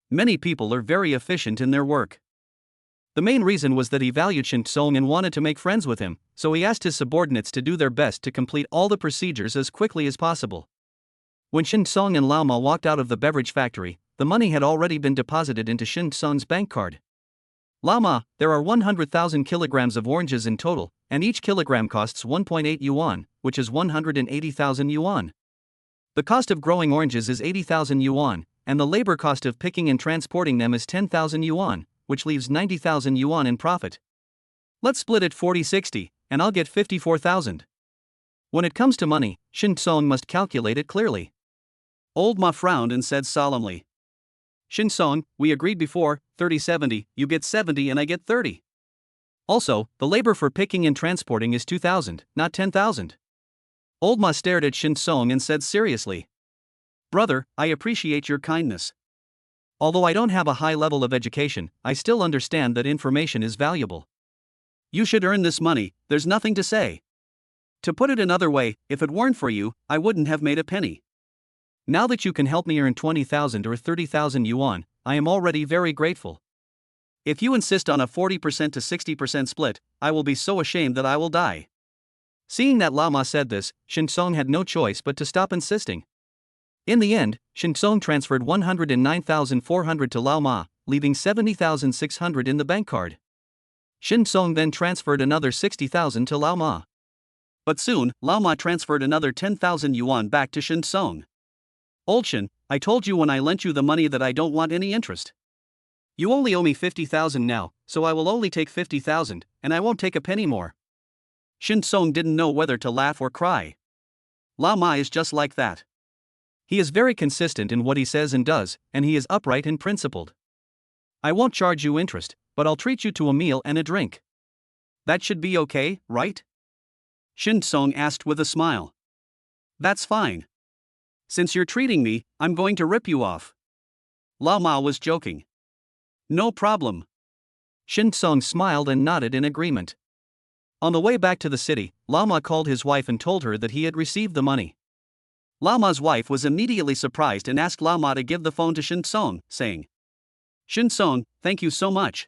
[SPEAKER 1] Many people are very efficient in their work. The main reason was that he valued Shin Song and wanted to make friends with him, so he asked his subordinates to do their best to complete all the procedures as quickly as possible. When Shin Song and Lao Ma walked out of the beverage factory, the money had already been deposited into Shin Song's bank card. "Lao Ma, there are 100,000 kilograms of oranges in total, and each kilogram costs 1.8 yuan, which is 180,000 yuan. The cost of growing oranges is 80,000 yuan, and the labor cost of picking and transporting them is 10,000 yuan, which leaves 90,000 yuan in profit. Let's split it 40-60, and I'll get 54,000. When it comes to money, Shin Song must calculate it clearly. Old Ma frowned and said solemnly, "Shin Song, we agreed before, 30-70, you get 70 and I get 30. Also, the labor for picking and transporting is 2,000, not 10,000. Old Ma stared at Shin Song and said seriously, "Brother, I appreciate your kindness." Although I don't have a high level of education, I still understand that information is valuable. You should earn this money, there's nothing to say. To put it another way, if it weren't for you, I wouldn't have made a penny. Now that you can help me earn 20,000 or 30,000 yuan, I am already very grateful. If you insist on a 40% to 60% split, I will be so ashamed that I will die. Seeing that Lama said this, Shinsong had no choice but to stop insisting. In the end, Shinsong transferred 109,400 to Lama, leaving 70,600 in the bank card. Shinsong then transferred another 60,000 to Lama. But soon, Lama transferred another 10,000 yuan back to Shinsong. Old Shin, I told you when I lent you the money that I don't want any interest. You only owe me 50,000 now, so I will only take 50,000, and I won't take a penny more. Shinsong didn't know whether to laugh or cry. Lama is just like that. He is very consistent in what he says and does, and he is upright and principled. I won't charge you interest, but I'll treat you to a meal and a drink. That should be okay, right? Shinsong asked with a smile. That's fine. Since you're treating me, I'm going to rip you off. Lama was joking. No problem. Shinsong smiled and nodded in agreement. On the way back to the city, Lama called his wife and told her that he had received the money. Lama's wife was immediately surprised and asked Lama to give the phone to Shinsong, saying, Shinsong, thank you so much.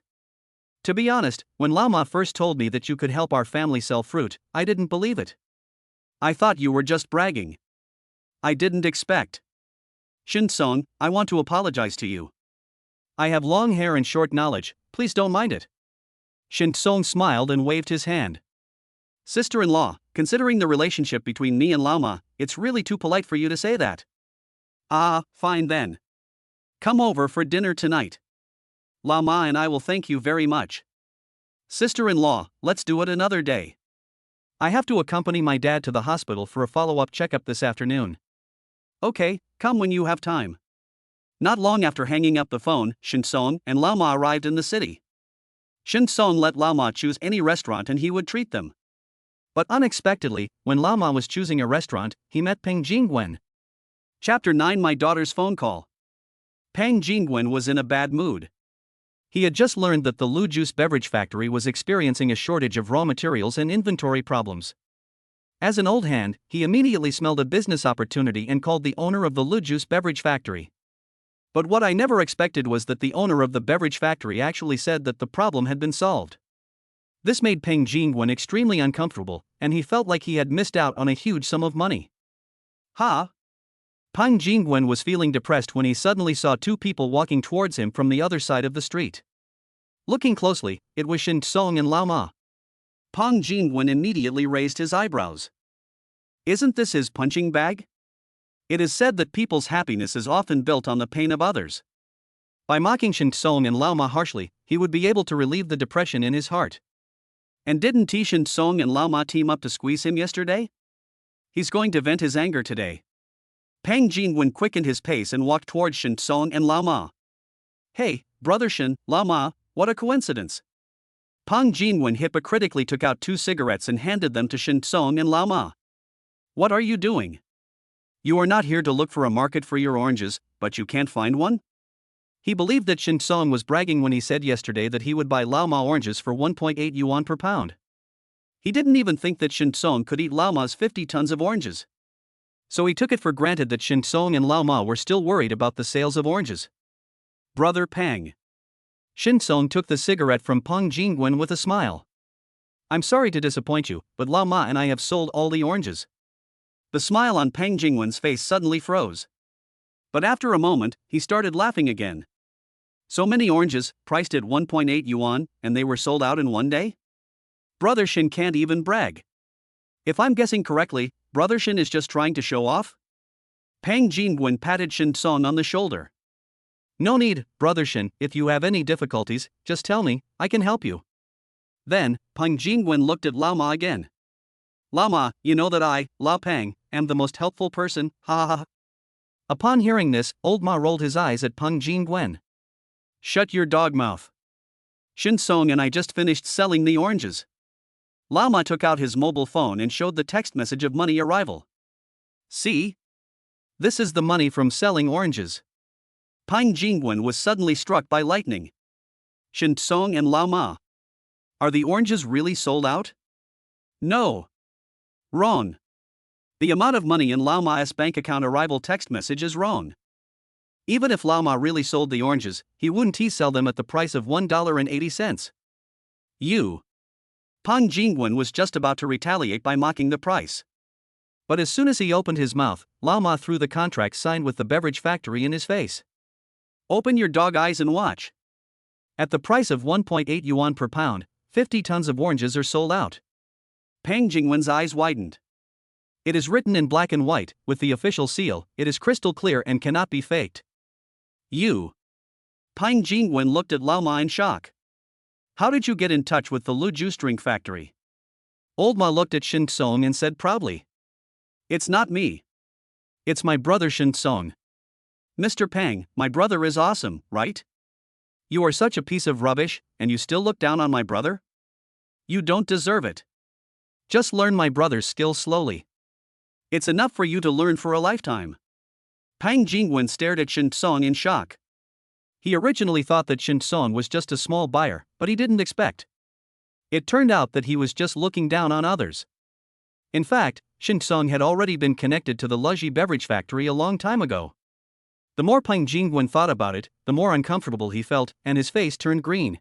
[SPEAKER 1] To be honest, when Lama first told me that you could help our family sell fruit, I didn't believe it. I thought you were just bragging. I didn't expect. Shinsong, I want to apologize to you. I have long hair and short knowledge, please don't mind it. Shinsong smiled and waved his hand. Sister-in-law, considering the relationship between me and Lama, it's really too polite for you to say that. Ah, fine then. Come over for dinner tonight. Lama and I will thank you very much. Sister-in-law, let's do it another day. I have to accompany my dad to the hospital for a follow-up checkup this afternoon. Okay, come when you have time. Not long after hanging up the phone, Shinsong and Lama arrived in the city. Shinsong let Lama choose any restaurant and he would treat them. But unexpectedly, when Lama was choosing a restaurant, he met Peng Jingwen. Chapter 9: My daughter's phone call. Peng Jingwen was in a bad mood. He had just learned that the Lu Juice beverage factory was experiencing a shortage of raw materials and inventory problems. As an old hand, he immediately smelled a business opportunity and called the owner of the Lu Juice beverage factory. But what I never expected was that the owner of the beverage factory actually said that the problem had been solved. This made Peng Jingwen extremely uncomfortable, and he felt like he had missed out on a huge sum of money. Ha! Peng Jingwen was feeling depressed when he suddenly saw two people walking towards him from the other side of the street. Looking closely, it was Shinsong and Lama. Peng Jingwen immediately raised his eyebrows. Isn't this his punching bag? It is said that people's happiness is often built on the pain of others. By mocking Shinsong and Lama harshly, he would be able to relieve the depression in his heart. And didn't Shinsong and Lama team up to squeeze him yesterday? He's going to vent his anger today. Peng Jingwen quickened his pace and walked towards Shinsong and Lama. Hey, brother Shin, Lama, what a coincidence. Peng Jingwen hypocritically took out 2 cigarettes and handed them to Shinsong and Lama. What are you doing? You are not here to look for a market for your oranges, but you can't find one? He believed that Shinsong was bragging when he said yesterday that he would buy Lama oranges for 1.8 yuan per pound. He didn't even think that Shinsong could eat Lama's 50 tons of oranges. So he took it for granted that Shinsong and Lama were still worried about the sales of oranges. Brother Peng. Shinsong took the cigarette from Peng Jingwen with a smile. I'm sorry to disappoint you, but Lama and I have sold all the oranges. The smile on Peng Jingwen's face suddenly froze. But after a moment, he started laughing again. So many oranges, priced at 1.8 yuan, and they were sold out in one day? Brother Shin can't even brag. If I'm guessing correctly, Brother Shin is just trying to show off? Peng Jingwen patted Shinsong on the shoulder. No need, Brother Shin, if you have any difficulties, just tell me, I can help you. Then, Peng Jingwen looked at Lama again. Lama, you know that I, La Peng, am the most helpful person, ha ha ha. Upon hearing this, Old Ma rolled his eyes at Peng Jingwen. Shut your dog mouth. Shinsong and I just finished selling the oranges. Lama took out his mobile phone and showed the text message of money arrival. See? This is the money from selling oranges. Pang Jingwen was suddenly struck by lightning. Shin Song and Lao Ma. Are the oranges really sold out? No. Wrong. The amount of money in Lao Ma's bank account arrival text message is wrong. Even if Lao Ma really sold the oranges, he wouldn't sell them at the price of $1.80. Pang Jingwen was just about to retaliate by mocking the price. But as soon as he opened his mouth, Lao Ma threw the contract signed with the beverage factory in his face. Open your dog eyes and watch. At the price of 1.8 yuan per pound, 50 tons of oranges are sold out. Pang Jingwen's eyes widened. It is written in black and white, with the official seal. It is crystal clear and cannot be faked. Pang Jingwen looked at Lao Ma in shock. How did you get in touch with the Lu juice drink factory? Old Ma looked at Shin Song and said proudly. It's not me. It's my brother Shin Song. Mr. Pang, my brother is awesome, right? You are such a piece of rubbish, and you still look down on my brother? You don't deserve it. Just learn my brother's skills slowly. It's enough for you to learn for a lifetime. Pang Jingwen stared at Shin Song in shock. He originally thought that Shin Song was just a small buyer, but he didn't expect. It turned out that he was just looking down on others. In fact, Shin Song had already been connected to the Luji beverage factory a long time ago. The more Pang Jingwen thought about it, the more uncomfortable he felt, and his face turned green.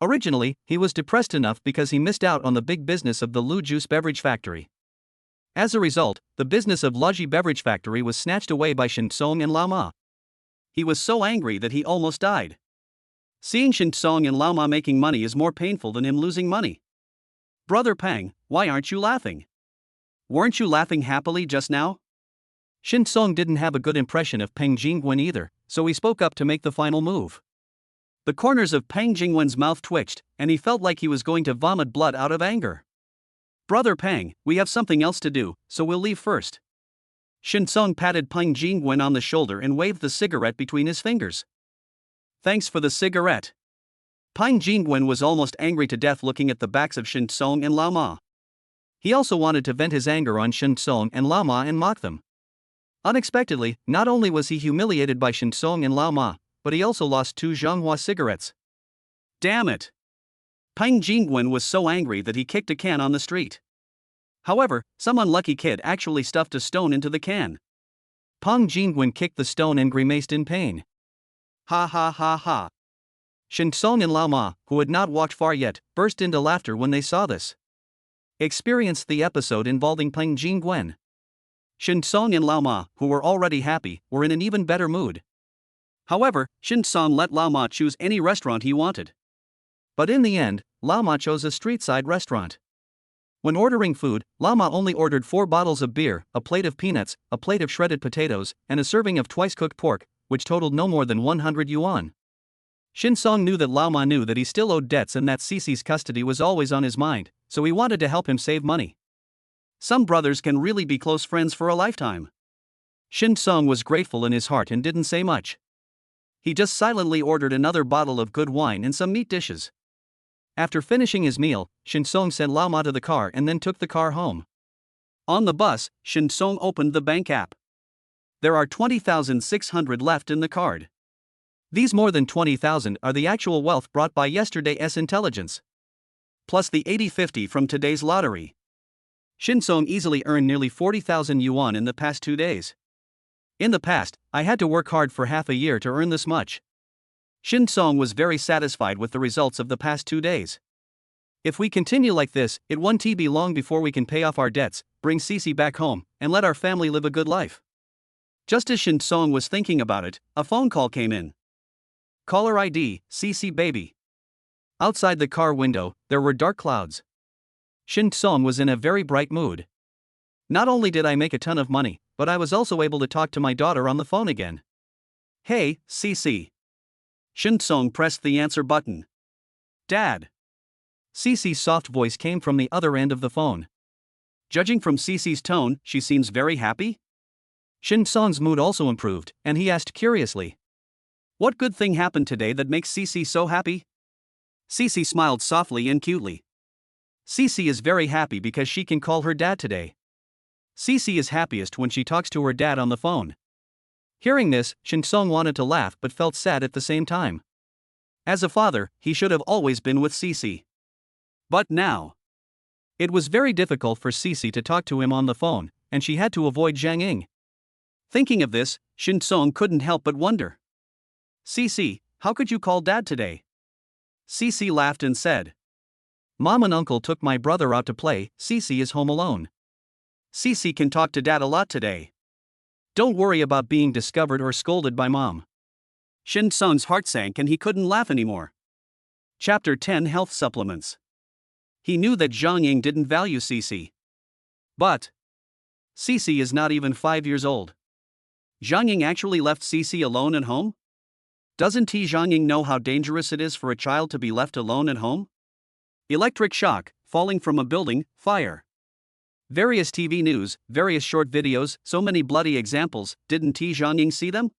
[SPEAKER 1] Originally, he was depressed enough because he missed out on the big business of the Lu juice beverage factory. As a result, the business of Luji beverage factory was snatched away by Shin Song and Lao Ma. He was so angry that he almost died. Seeing Shin Song and Lao Ma making money is more painful than him losing money. Brother Pang, why aren't you laughing? Weren't you laughing happily just now? Shin Song didn't have a good impression of Pang Jingwen either, so he spoke up to make the final move. The corners of Pang Jingwen's mouth twitched, and he felt like he was going to vomit blood out of anger. Brother Pang, we have something else to do, so we'll leave first. Shin Song patted Pang Jingwen on the shoulder and waved the cigarette between his fingers. Thanks for the cigarette. Pang Jingwen was almost angry to death looking at the backs of Shin Song and Lao Ma. He also wanted to vent his anger on Shin Song and Lao Ma and mock them. Unexpectedly, not only was he humiliated by Shin Song and Lao Ma, but he also lost 2 Zhonghua cigarettes. Damn it! Pang Jingwen was so angry that he kicked a can on the street. However, some unlucky kid actually stuffed a stone into the can. Pang Jingwen kicked the stone and grimaced in pain. Ha ha ha ha. Shin Song and Lao Ma, who had not walked far yet, burst into laughter when they saw this. Experienced the episode involving Pang Jingwen. Shin Song and Lao Ma, who were already happy, were in an even better mood. However, Shin Song let Lao Ma choose any restaurant he wanted. But in the end, Lao Ma chose a street-side restaurant. When ordering food, Lao Ma only ordered 4 bottles of beer, a plate of peanuts, a plate of shredded potatoes, and a serving of twice-cooked pork, which totaled no more than 100 yuan. Shin Song knew that Lao Ma knew that he still owed debts and that Cece's custody was always on his mind, so he wanted to help him save money. Some brothers can really be close friends for a lifetime. Shin Song was grateful in his heart and didn't say much. He just silently ordered another bottle of good wine and some meat dishes. After finishing his meal, Shin Song sent Lao Ma to the car and then took the car home. On the bus, Shin Song opened the bank app. There are 20,600 left in the card. These more than 20,000 are the actual wealth brought by yesterday's intelligence. Plus the 80-50 from today's lottery. Shin Song easily earned nearly 40,000 yuan in the past 2 days. In the past, I had to work hard for half a year to earn this much. Shin Song was very satisfied with the results of the past 2 days. If we continue like this, it won't be long before we can pay off our debts, bring Cece back home, and let our family live a good life. Just as Shin Song was thinking about it, a phone call came in. Caller ID, Cece baby. Outside the car window, there were dark clouds. Shin Song was in a very bright mood. Not only did I make a ton of money, but I was also able to talk to my daughter on the phone again. Hey, Cece. Shin Song pressed the answer button. Dad. Cece's soft voice came from the other end of the phone. Judging from Cece's tone, she seems very happy? Shin Song's mood also improved, and he asked curiously. What good thing happened today that makes Cece so happy? Cece smiled softly and cutely. Cece is very happy because she can call her dad today. Cece is happiest when she talks to her dad on the phone. Hearing this, Shin Song wanted to laugh but felt sad at the same time. As a father, he should have always been with Cece. But now, it was very difficult for Cece to talk to him on the phone, and she had to avoid Zhang Ying. Thinking of this, Shin Song couldn't help but wonder. Cece, how could you call Dad today? Cece laughed and said, Mom and Uncle took my brother out to play, Cece is home alone. Cece can talk to Dad a lot today. Don't worry about being discovered or scolded by Mom. Shin Song's heart sank and he couldn't laugh anymore. Chapter 10 Health Supplements. He knew that Zhang Ying didn't value Cece. But Cece is not even 5 years old. Zhang Ying actually left Cece alone at home? Doesn't Zhang Ying know how dangerous it is for a child to be left alone at home? Electric shock, falling from a building, fire. Various TV news, various short videos, so many bloody examples, didn't Zhang Ying see them?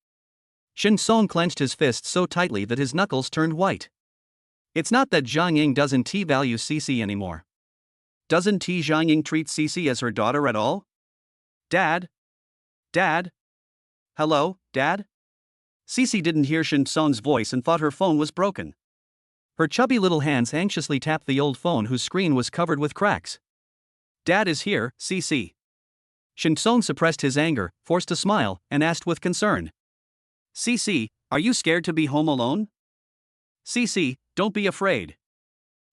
[SPEAKER 1] Shin Song clenched his fists so tightly that his knuckles turned white. It's not that Zhang Ying doesn't value Cece anymore. Doesn't Zhang Ying treat Cece as her daughter at all? Dad? Dad? Hello, Dad? Cece didn't hear Shin Song's voice and thought her phone was broken. Her chubby little hands anxiously tapped the old phone whose screen was covered with cracks. Dad is here, Cece. Shin Song suppressed his anger, forced a smile, and asked with concern. Cece, are you scared to be home alone? Cece, don't be afraid.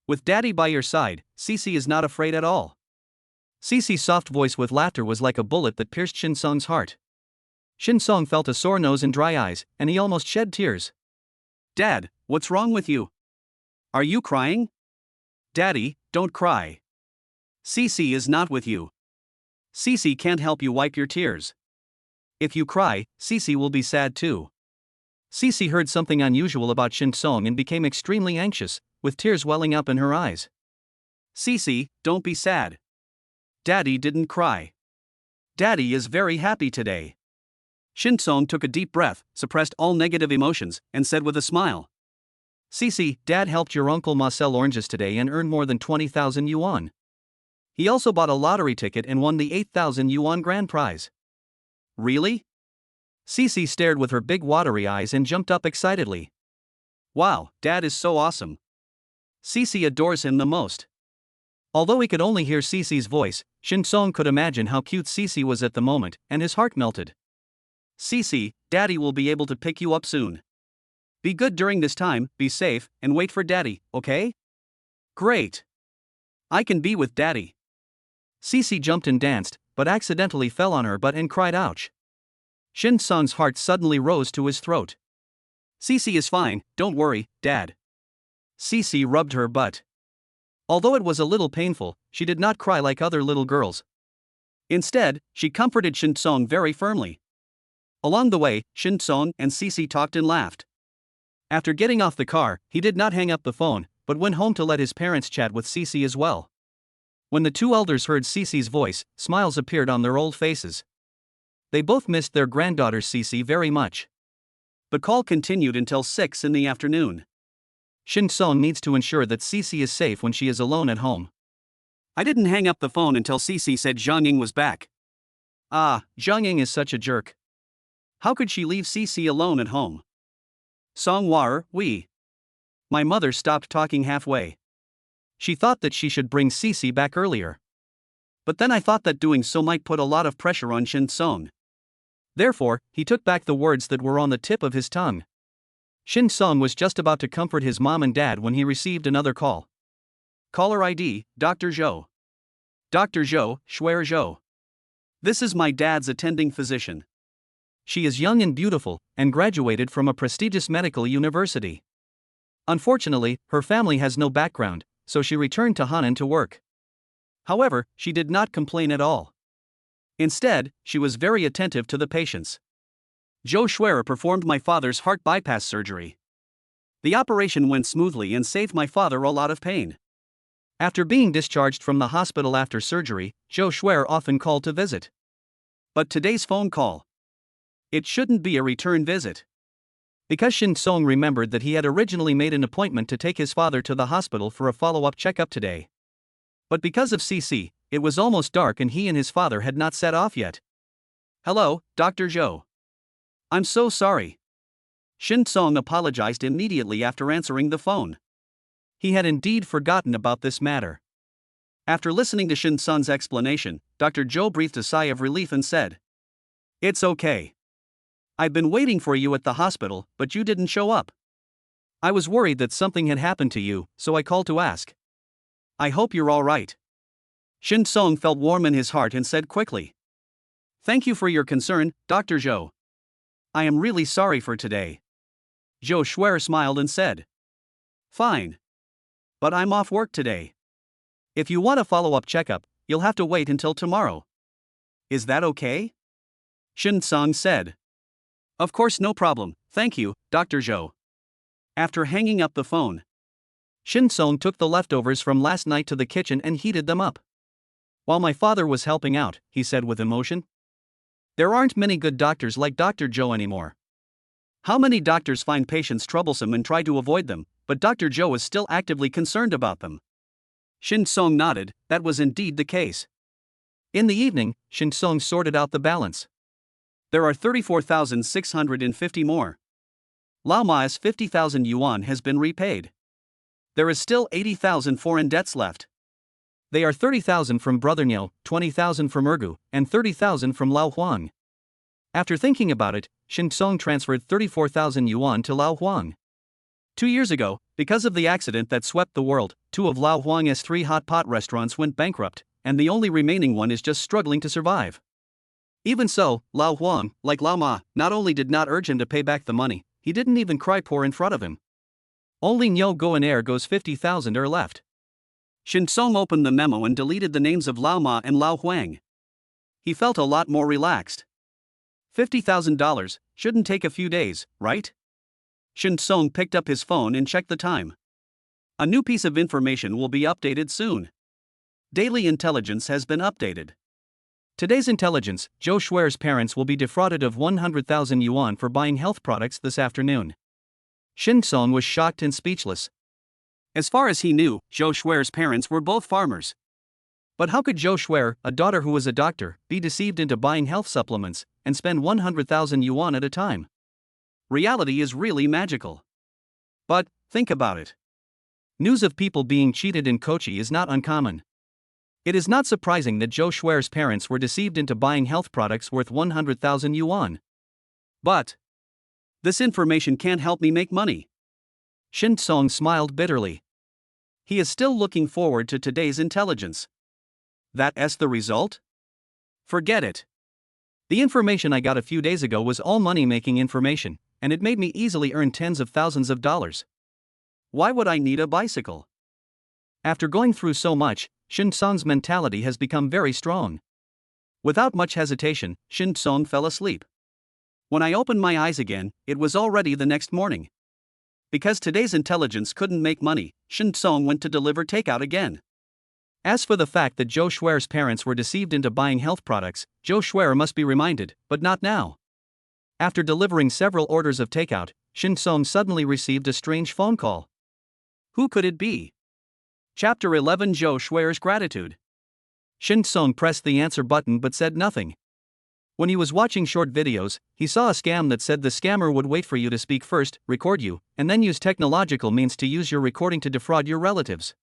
[SPEAKER 1] With Daddy by your side, Cece is not afraid at all. Cece's soft voice with laughter was like a bullet that pierced Shin Song's heart. Shin Song felt a sore nose and dry eyes, and he almost shed tears. Dad, what's wrong with you? Are you crying? Daddy, don't cry. Cece is not with you. Cece can't help you wipe your tears. If you cry, Cece will be sad too. Cece heard something unusual about Shin Song and became extremely anxious, with tears welling up in her eyes. Cece, don't be sad. Daddy didn't cry. Daddy is very happy today. Shin Song took a deep breath, suppressed all negative emotions, and said with a smile. Cece, Dad helped your uncle Ma sell oranges today and earned more than 20,000 yuan. He also bought a lottery ticket and won the 8,000 yuan grand prize. Really? Cece stared with her big watery eyes and jumped up excitedly. Wow, Dad is so awesome. Cece adores him the most. Although he could only hear Cece's voice, Shin Song could imagine how cute Cece was at the moment, and his heart melted. Cece, Daddy will be able to pick you up soon. Be good during this time, be safe, and wait for Daddy, okay? Great. I can be with Daddy. Cece jumped and danced, but accidentally fell on her butt and cried ouch. Shin Song's heart suddenly rose to his throat. Cece is fine, don't worry, Dad. Cece rubbed her butt. Although it was a little painful, she did not cry like other little girls. Instead, she comforted Shin Song very firmly. Along the way, Shin Song and Cece talked and laughed. After getting off the car, he did not hang up the phone, but went home to let his parents chat with Cece as well. When the two elders heard Cece's voice, smiles appeared on their old faces. They both missed their granddaughter Cece very much. The call continued until 6 in the afternoon. Shin Song needs to ensure that Cece is safe when she is alone at home. I didn't hang up the phone until Cece said Zhang Ying was back. Ah, Zhang Ying is such a jerk. How could she leave Cece alone at home? Song War, we. My mother stopped talking halfway. She thought that she should bring Cece back earlier. But then I thought that doing so might put a lot of pressure on Shin Song. Therefore, he took back the words that were on the tip of his tongue. Shin Song was just about to comfort his mom and dad when he received another call. Caller ID, Dr. Zhou. Dr. Zhou, Shuer Zhou. This is my dad's attending physician. She is young and beautiful, and graduated from a prestigious medical university. Unfortunately, her family has no background, so she returned to Hanan to work. However, she did not complain at all. Instead, she was very attentive to the patients. Zhou Shuer performed my father's heart bypass surgery. The operation went smoothly and saved my father a lot of pain. After being discharged from the hospital after surgery, Zhou Shuer often called to visit. But today's phone call. It shouldn't be a return visit. Because Shin Song remembered that he had originally made an appointment to take his father to the hospital for a follow-up checkup today. But because of Cece, it was almost dark and he and his father had not set off yet. Hello, Dr. Zhou. I'm so sorry. Shin Song apologized immediately after answering the phone. He had indeed forgotten about this matter. After listening to Shin Song's explanation, Dr. Zhou breathed a sigh of relief and said, "It's okay. I've been waiting for you at the hospital, but you didn't show up. I was worried that something had happened to you, so I called to ask. I hope you're all right." Shin Song felt warm in his heart and said quickly, "Thank you for your concern, Dr. Zhou. I am really sorry for today." Zhou Shuer smiled and said, "Fine. But I'm off work today. If you want a follow-up checkup, you'll have to wait until tomorrow. Is that okay?" Shin Song said, "Of course, no problem, thank you, Dr. Zhou." After hanging up the phone, Shin Song took the leftovers from last night to the kitchen and heated them up. "While my father was helping out," he said with emotion, "there aren't many good doctors like Dr. Zhou anymore. How many doctors find patients troublesome and try to avoid them, but Dr. Zhou is still actively concerned about them." Shin Song nodded, that was indeed the case. In the evening, Shin Song sorted out the balance. There are 34,650 more. Lao Ma's 50,000 yuan has been repaid. There is still 80,000 foreign debts left. They are 30,000 from Brother Niu, 20,000 from Ergu, and 30,000 from Lao Huang. After thinking about it, Shin Song transferred 34,000 yuan to Lao Huang. 2 years ago, because of the accident that swept the world, 2 of Lao Huang's 3 hot pot restaurants went bankrupt, and the only remaining one is just struggling to survive. Even so, Lao Huang, like Lao Ma, not only did not urge him to pay back the money, he didn't even cry poor in front of him. Only Niu Go and Ergo's 50,000 are left. Shin Song opened the memo and deleted the names of Lao Ma and Lao Huang. He felt a lot more relaxed. $50,000 shouldn't take a few days, right? Shin Song picked up his phone and checked the time. A new piece of information will be updated soon. Daily intelligence has been updated. Today's intelligence: Zhou Shuer's parents will be defrauded of 100,000 yuan for buying health products this afternoon. Shin Song was shocked and speechless. As far as he knew, Zhou Shuer's parents were both farmers. But how could Zhou Shuer, a daughter who was a doctor, be deceived into buying health supplements and spend 100,000 yuan at a time? Reality is really magical. But think about it. News of people being cheated in Kochi is not uncommon. It is not surprising that Zhou Shuer's parents were deceived into buying health products worth 100,000 yuan. But this information can't help me make money. Shin Song smiled bitterly. He is still looking forward to today's intelligence. That's the result? Forget it. The information I got a few days ago was all money-making information, and it made me easily earn tens of thousands of dollars. Why would I need a bicycle? After going through so much, Shin Song's mentality has become very strong. Without much hesitation, Shin Song fell asleep. When I opened my eyes again, it was already the next morning. Because today's intelligence couldn't make money, Shin Song went to deliver takeout again. As for the fact that Zhou Shuer's parents were deceived into buying health products, Zhou Shuer must be reminded, but not now. After delivering several orders of takeout, Shin Song suddenly received a strange phone call. Who could it be? Chapter 11: Zhou Shuer's Gratitude. Shin Song pressed the answer button but said nothing. When he was watching short videos, he saw a scam that said the scammer would wait for you to speak first, record you, and then use technological means to use your recording to defraud your relatives.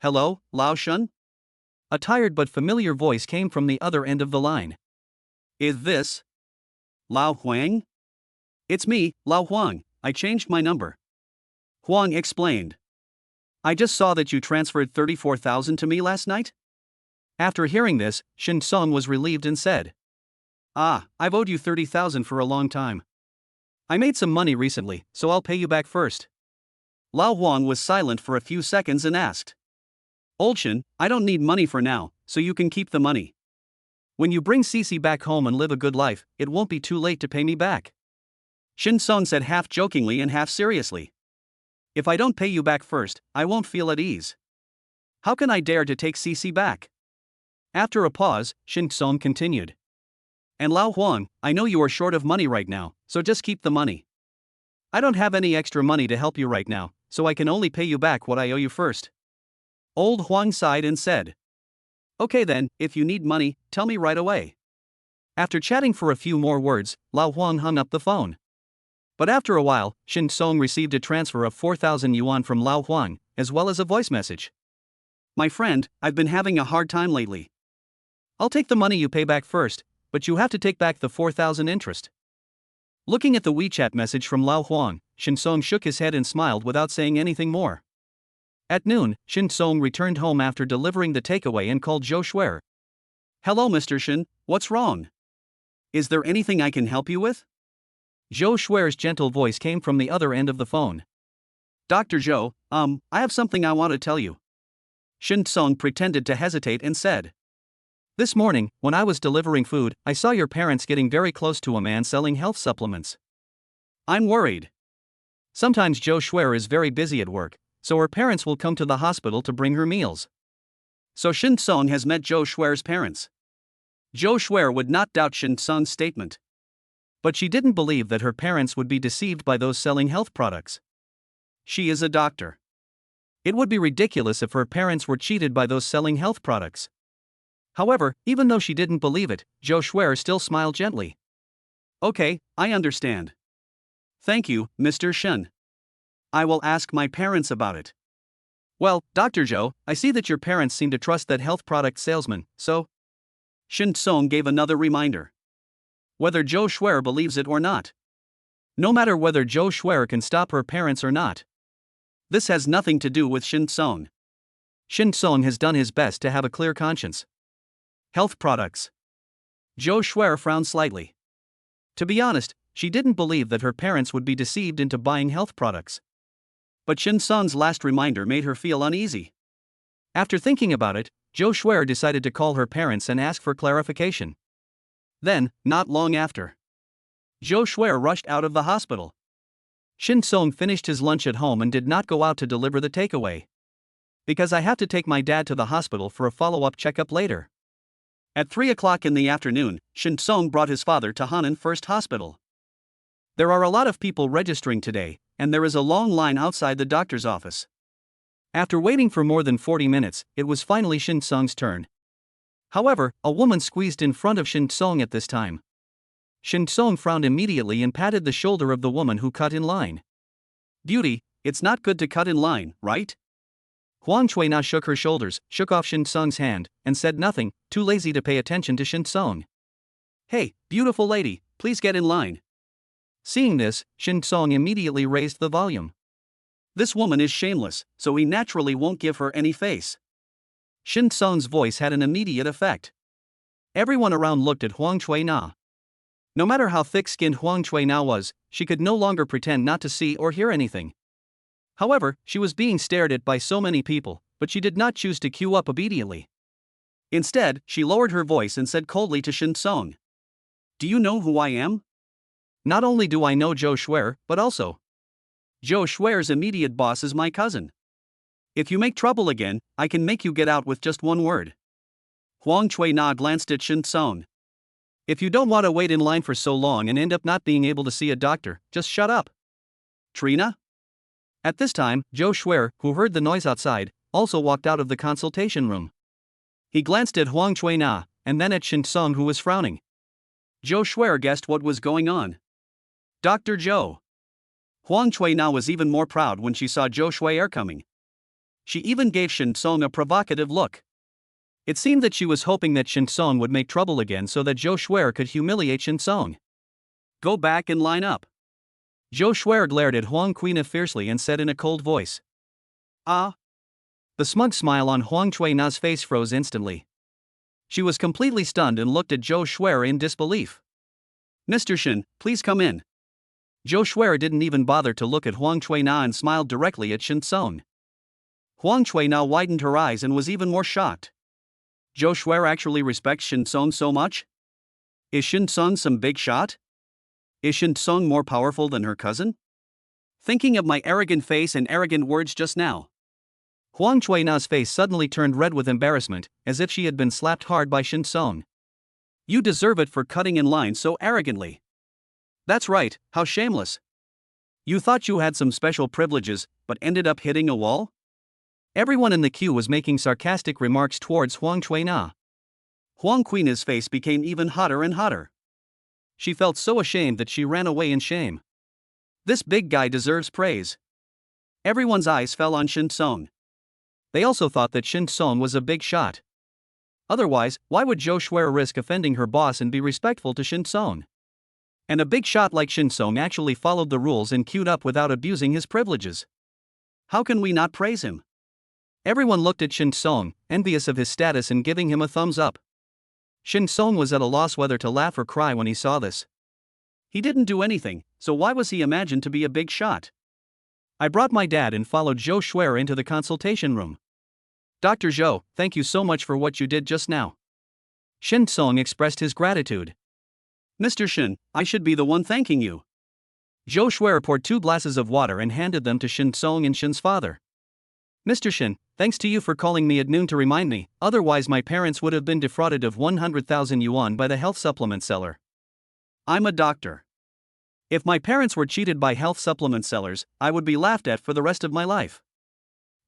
[SPEAKER 1] "Hello, Lao Shun?" A tired but familiar voice came from the other end of the line. "Is this Lao Huang?" "It's me, Lao Huang. I changed my number." Huang explained. "I just saw that you transferred 34,000 to me last night?" After hearing this, Shin Song was relieved and said, "I've owed you 30,000 for a long time. I made some money recently, so I'll pay you back first." Lao Huang was silent for a few seconds and asked, "Old Shin, I don't need money for now, so you can keep the money. When you bring Cici back home and live a good life, it won't be too late to pay me back." Shin Song said half jokingly and half seriously, "If I don't pay you back first, I won't feel at ease. How can I dare to take Cici back?" After a pause, Shin Song continued, "And Lao Huang, I know you are short of money right now, so just keep the money. I don't have any extra money to help you right now, so I can only pay you back what I owe you first." Old Huang sighed and said, "Okay then, if you need money, tell me right away." After chatting for a few more words, Lao Huang hung up the phone. But after a while, Shin Song received a transfer of 4,000 yuan from Lao Huang, as well as a voice message. My friend, I've been having a hard time lately. I'll take the money you pay back first, but you have to take back the 4,000 interest. Looking at the WeChat message from Lao Huang, Shin Song shook his head and smiled without saying anything more. At noon, Shin Song returned home after delivering the takeaway and called Zhou Shuer. Hello Mr. Shin, what's wrong? Is there anything I can help you with? Zhou Shuer's gentle voice came from the other end of the phone. Dr. Zhou, I have something I want to tell you. Shin Song pretended to hesitate and said. This morning, when I was delivering food, I saw your parents getting very close to a man selling health supplements. I'm worried. Sometimes Zhou Shuer is very busy at work, so her parents will come to the hospital to bring her meals. So Shin Song has met Zhou Shuer's parents. Zhou Shuer would not doubt Shin Song's statement. But she didn't believe that her parents would be deceived by those selling health products. She is a doctor. It would be ridiculous if her parents were cheated by those selling health products. However, even though she didn't believe it, Zhou Shuer still smiled gently. Okay, I understand. Thank you, Mr. Shen. I will ask my parents about it. Well, Dr. Zhou, I see that your parents seem to trust that health product salesman, so? Shin Song gave another reminder. Whether Zhou Shuer believes it or not. No matter whether Zhou Shuer can stop her parents or not. This has nothing to do with Shin Song. Shin Song has done his best to have a clear conscience. Health products. Zhou Shuer frowned slightly. To be honest, she didn't believe that her parents would be deceived into buying health products. But Shin Song's last reminder made her feel uneasy. After thinking about it, Zhou Shuer decided to call her parents and ask for clarification. Then, not long after, Zhou Shuer rushed out of the hospital. Shin Song finished his lunch at home and did not go out to deliver the takeaway. Because I have to take my dad to the hospital for a follow-up checkup later. At 3 o'clock in the afternoon, Shin Song brought his father to Hanan First Hospital. There are a lot of people registering today, and there is a long line outside the doctor's office. After waiting for more than 40 minutes, it was finally Shin Song's turn. However, a woman squeezed in front of Shin Song at this time. Shin Song frowned immediately and patted the shoulder of the woman who cut in line. Beauty, it's not good to cut in line, right? Huang Chuina shook her shoulders, shook off Shin Song's hand, and said nothing, too lazy to pay attention to Shin Song. Hey, beautiful lady, please get in line. Seeing this, Shin Song immediately raised the volume. This woman is shameless, so he naturally won't give her any face. Shin Song's voice had an immediate effect. Everyone around looked at Huang Chuina. No matter how thick-skinned Huang Chuina was, she could no longer pretend not to see or hear anything. However, she was being stared at by so many people, but she did not choose to queue up obediently. Instead, she lowered her voice and said coldly to Shin Song. Do you know who I am? Not only do I know Zhou Shuer, but also Zhou Shuer's immediate boss is my cousin. If you make trouble again, I can make you get out with just one word. Huang Chuina glanced at Shin Song. If you don't want to wait in line for so long and end up not being able to see a doctor, just shut up. Trina? At this time, Zhou Shuer, who heard the noise outside, also walked out of the consultation room. He glanced at Huang Chuina, and then at Shin Song, who was frowning. Zhou Shuer guessed what was going on. Dr. Zhou. Huang Chuina was even more proud when she saw Zhou Shuer coming. She even gave Shin Song a provocative look. It seemed that she was hoping that Shin Song would make trouble again so that Zhou Shuer could humiliate Shin Song. Go back and line up. Zhou Shuer glared at Huang Chuina fiercely and said in a cold voice. Ah. The smug smile on Huang Chuina's face froze instantly. She was completely stunned and looked at Zhou Shuer in disbelief. Mr. Shin, please come in. Zhou Shuer didn't even bother to look at Huang Chuina and smiled directly at Shin Song. Huang Chuina widened her eyes and was even more shocked. Zhou Shuer actually respects Shin Song so much? Is Shin Song some big shot? Is Shin Song more powerful than her cousin? Thinking of my arrogant face and arrogant words just now. Huang Chuina's face suddenly turned red with embarrassment, as if she had been slapped hard by Shin Song. You deserve it for cutting in line so arrogantly. That's right, how shameless. You thought you had some special privileges, but ended up hitting a wall? Everyone in the queue was making sarcastic remarks towards Huang Chuina. Huang Queen's face became even hotter and hotter. She felt so ashamed that she ran away in shame. This big guy deserves praise. Everyone's eyes fell on Shin Song. They also thought that Shin Song was a big shot. Otherwise, why would Zhou Shuai risk offending her boss and be respectful to Shin Song? And a big shot like Shin Song actually followed the rules and queued up without abusing his privileges. How can we not praise him? Everyone looked at Shin Song, envious of his status and giving him a thumbs up. Shin Song was at a loss whether to laugh or cry when he saw this. He didn't do anything, so why was he imagined to be a big shot? I brought my dad and followed Zhou Shuai into the consultation room. Dr. Zhou, thank you so much for what you did just now. Shin Song expressed his gratitude. Mr. Shin, I should be the one thanking you. Zhou Shuai poured 2 glasses of water and handed them to Shin Song and Shin's father. Mr. Shin, thanks to you for calling me at noon to remind me, otherwise my parents would have been defrauded of 100,000 yuan by the health supplement seller. I'm a doctor. If my parents were cheated by health supplement sellers, I would be laughed at for the rest of my life.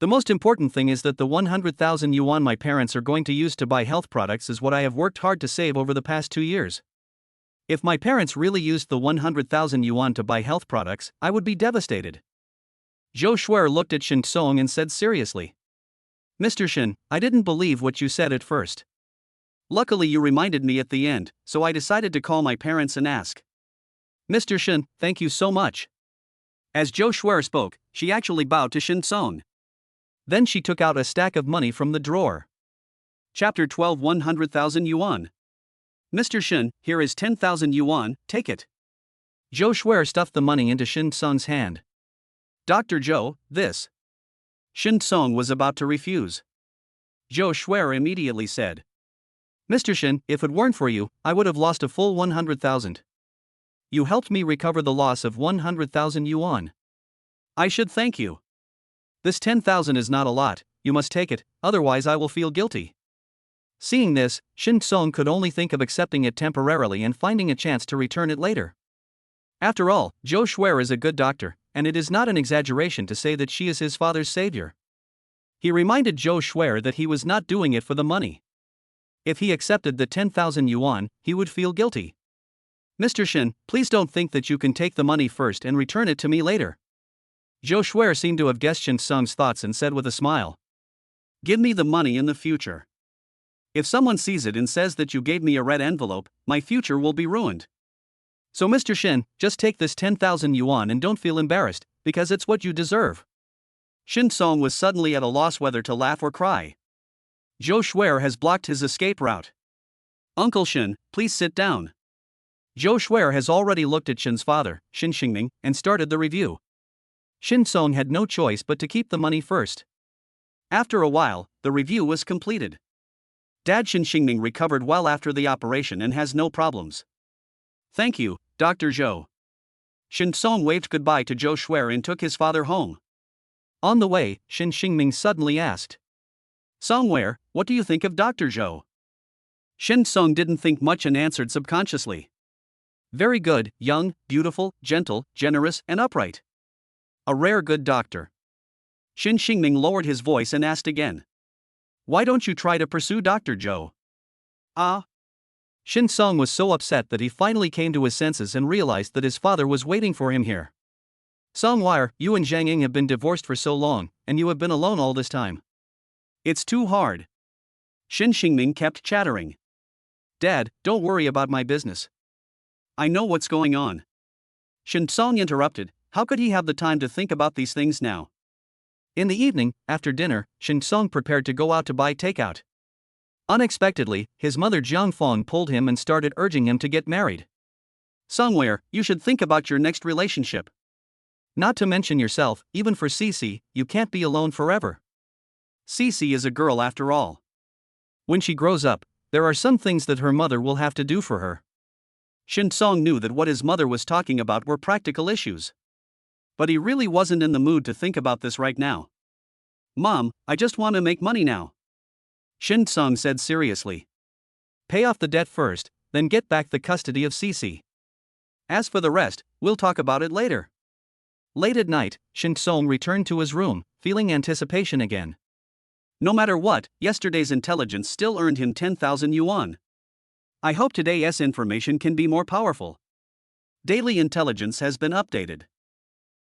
[SPEAKER 1] The most important thing is that the 100,000 yuan my parents are going to use to buy health products is what I have worked hard to save over the past 2 years. If my parents really used the 100,000 yuan to buy health products, I would be devastated. Zhou Shuai looked at Shin Song and said seriously. Mr. Shin, I didn't believe what you said at first. Luckily you reminded me at the end, so I decided to call my parents and ask. Mr. Shin, thank you so much. As Zhou Shuai spoke, she actually bowed to Shin Song. Then she took out a stack of money from the drawer. Chapter 12 100,000 yuan. Mr. Shin, here is 10,000 yuan, take it. Zhou Shuai stuffed the money into Shin Song's hand. Dr. Zhou, this. Shin Song was about to refuse. Zhou Shuai immediately said. Mr. Shin, if it weren't for you, I would have lost a full 100,000. You helped me recover the loss of 100,000 yuan. I should thank you. This 10,000 is not a lot, you must take it, otherwise I will feel guilty. Seeing this, Shin Song could only think of accepting it temporarily and finding a chance to return it later. After all, Zhou Shuai is a good doctor, and it is not an exaggeration to say that she is his father's savior. He reminded Zhou Shuai that he was not doing it for the money. If he accepted the 10,000 yuan, he would feel guilty. Mr. Shin, please don't think that you can take the money first and return it to me later. Zhou Shuai seemed to have guessed Shin Song's thoughts and said with a smile. Give me the money in the future. If someone sees it and says that you gave me a red envelope, my future will be ruined. So Mr. Shin, just take this 10,000 yuan and don't feel embarrassed, because it's what you deserve. Shin Song was suddenly at a loss whether to laugh or cry. Zhou Shuai has blocked his escape route. Uncle Shin, please sit down. Zhou Shuai has already looked at Shin's father, Shin Xingming, and started the review. Shin Song had no choice but to keep the money first. After a while, the review was completed. Dad Shin Xingming recovered well after the operation and has no problems. Thank you, Dr. Zhou. Shin Song waved goodbye to Zhou Shuai and took his father home. On the way, Shin Xingming suddenly asked. Songwei, what do you think of Dr. Zhou? Shin Song didn't think much and answered subconsciously. Very good, young, beautiful, gentle, generous, and upright. A rare good doctor. Shin Xingming lowered his voice and asked again. Why don't you try to pursue Dr. Zhou? Shin Song was so upset that he finally came to his senses and realized that his father was waiting for him here. Songwei, you and Zhang Ying have been divorced for so long, and you have been alone all this time. It's too hard. Shin Xingming kept chattering. Dad, don't worry about my business. I know what's going on. Shin Song interrupted. How could he have the time to think about these things now? In the evening, after dinner, Shin Song prepared to go out to buy takeout. Unexpectedly, his mother Jiang Fong pulled him and started urging him to get married. Songwei, you should think about your next relationship. Not to mention yourself, even for Cici, you can't be alone forever. Cici is a girl after all. When she grows up, there are some things that her mother will have to do for her. Shin Song knew that what his mother was talking about were practical issues. But he really wasn't in the mood to think about this right now. Mom, I just want to make money now. Shin Song said seriously. Pay off the debt first, then get back the custody of Cici. As for the rest, we'll talk about it later. Late at night, Shin Song returned to his room, feeling anticipation again. No matter what, yesterday's intelligence still earned him 10,000 yuan. I hope today's information can be more powerful. Daily intelligence has been updated.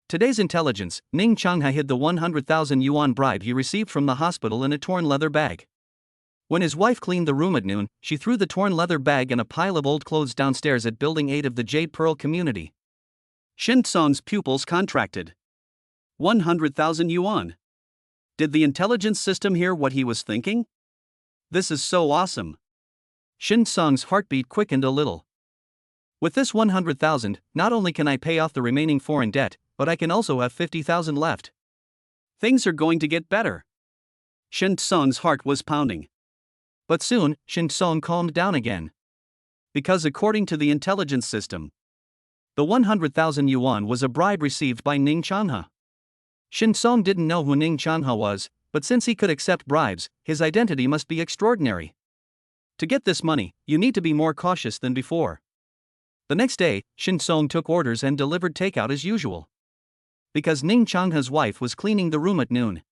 [SPEAKER 1] Today's intelligence: Ning Changhai hid the 100,000 yuan bribe he received from the hospital in a torn leather bag. When his wife cleaned the room at noon, she threw the torn leather bag and a pile of old clothes downstairs at Building 8 of the Jade Pearl community. Shin Song's pupils contracted. 100,000 yuan. Did the intelligence system hear what he was thinking? This is so awesome. Shin Song's heartbeat quickened a little. With this 100,000, not only can I pay off the remaining foreign debt, but I can also have 50,000 left. Things are going to get better. Shin Song's heart was pounding. But soon, Shin Song calmed down again. Because according to the intelligence system, the 100,000 yuan was a bribe received by Ning Chanha. Shin Song didn't know who Ning Chanha was, but since he could accept bribes, his identity must be extraordinary. To get this money, you need to be more cautious than before. The next day, Shin Song took orders and delivered takeout as usual. Because Ning Chanha's wife was cleaning the room at noon.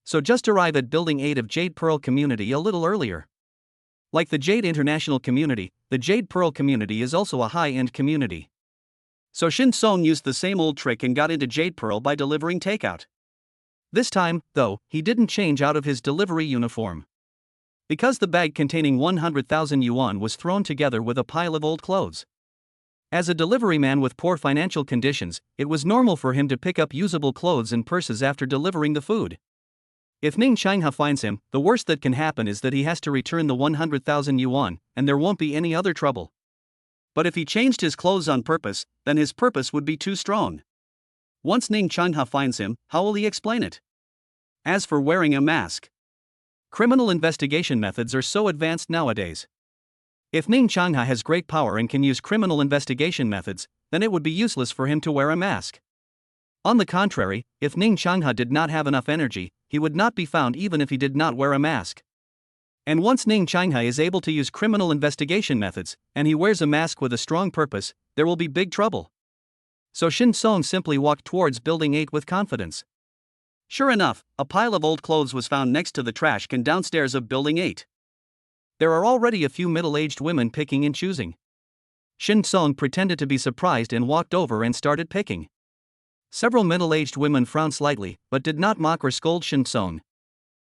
[SPEAKER 1] So just arrive at Building 8 of Jade Pearl community a little earlier. Like the Jade International community, the Jade Pearl community is also a high-end community. So Shin Song used the same old trick and got into Jade Pearl by delivering takeout. This time, though, he didn't change out of his delivery uniform. Because the bag containing 100,000 yuan was thrown together with a pile of old clothes. As a delivery man with poor financial conditions, it was normal for him to pick up usable clothes and purses after delivering the food. If Ning Chanha finds him, the worst that can happen is that he has to return the 100,000 yuan, and there won't be any other trouble. But if he changed his clothes on purpose, then his purpose would be too strong. Once Ning Chanha finds him, how will he explain it? As for wearing a mask, criminal investigation methods are so advanced nowadays. If Ning Chanha has great power and can use criminal investigation methods, then it would be useless for him to wear a mask. On the contrary, if Ning Chanha did not have enough energy, he would not be found even if he did not wear a mask. And once Ning Changhai is able to use criminal investigation methods, and he wears a mask with a strong purpose, there will be big trouble. So Shin Song simply walked towards Building 8 with confidence. Sure enough, a pile of old clothes was found next to the trash can downstairs of Building 8. There are already a few middle-aged women picking and choosing. Shin Song pretended to be surprised and walked over and started picking. Several middle-aged women frowned slightly, but did not mock or scold Shin Song.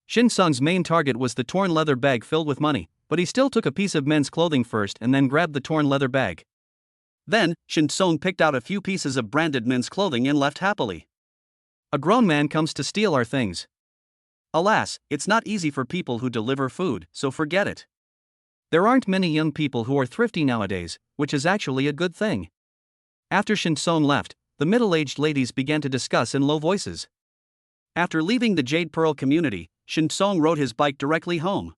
[SPEAKER 1] Shin Song's main target was the torn leather bag filled with money, but he still took a piece of men's clothing first and then grabbed the torn leather bag. Then, Shin Song picked out a few pieces of branded men's clothing and left happily. A grown man comes to steal our things. Alas, it's not easy for people who deliver food, so forget it. There aren't many young people who are thrifty nowadays, which is actually a good thing. After Shin Song left, the middle-aged ladies began to discuss in low voices. After leaving the Jade Pearl community, Shin Song rode his bike directly home.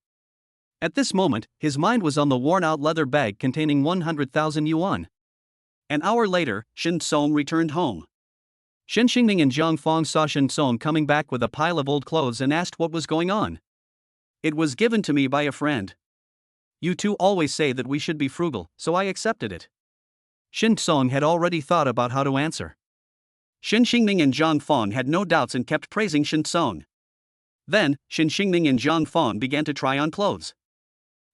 [SPEAKER 1] At this moment, his mind was on the worn-out leather bag containing 100,000 yuan. An hour later, Shin Song returned home. Shen Xingming and Zhang Fong saw Shin Song coming back with a pile of old clothes and asked what was going on. It was given to me by a friend. You two always say that we should be frugal, so I accepted it. Shin Song had already thought about how to answer. Shen Xingming and Zhang Fong had no doubts and kept praising Shin Song. Then, Shen Xingming and Zhang Fong began to try on clothes.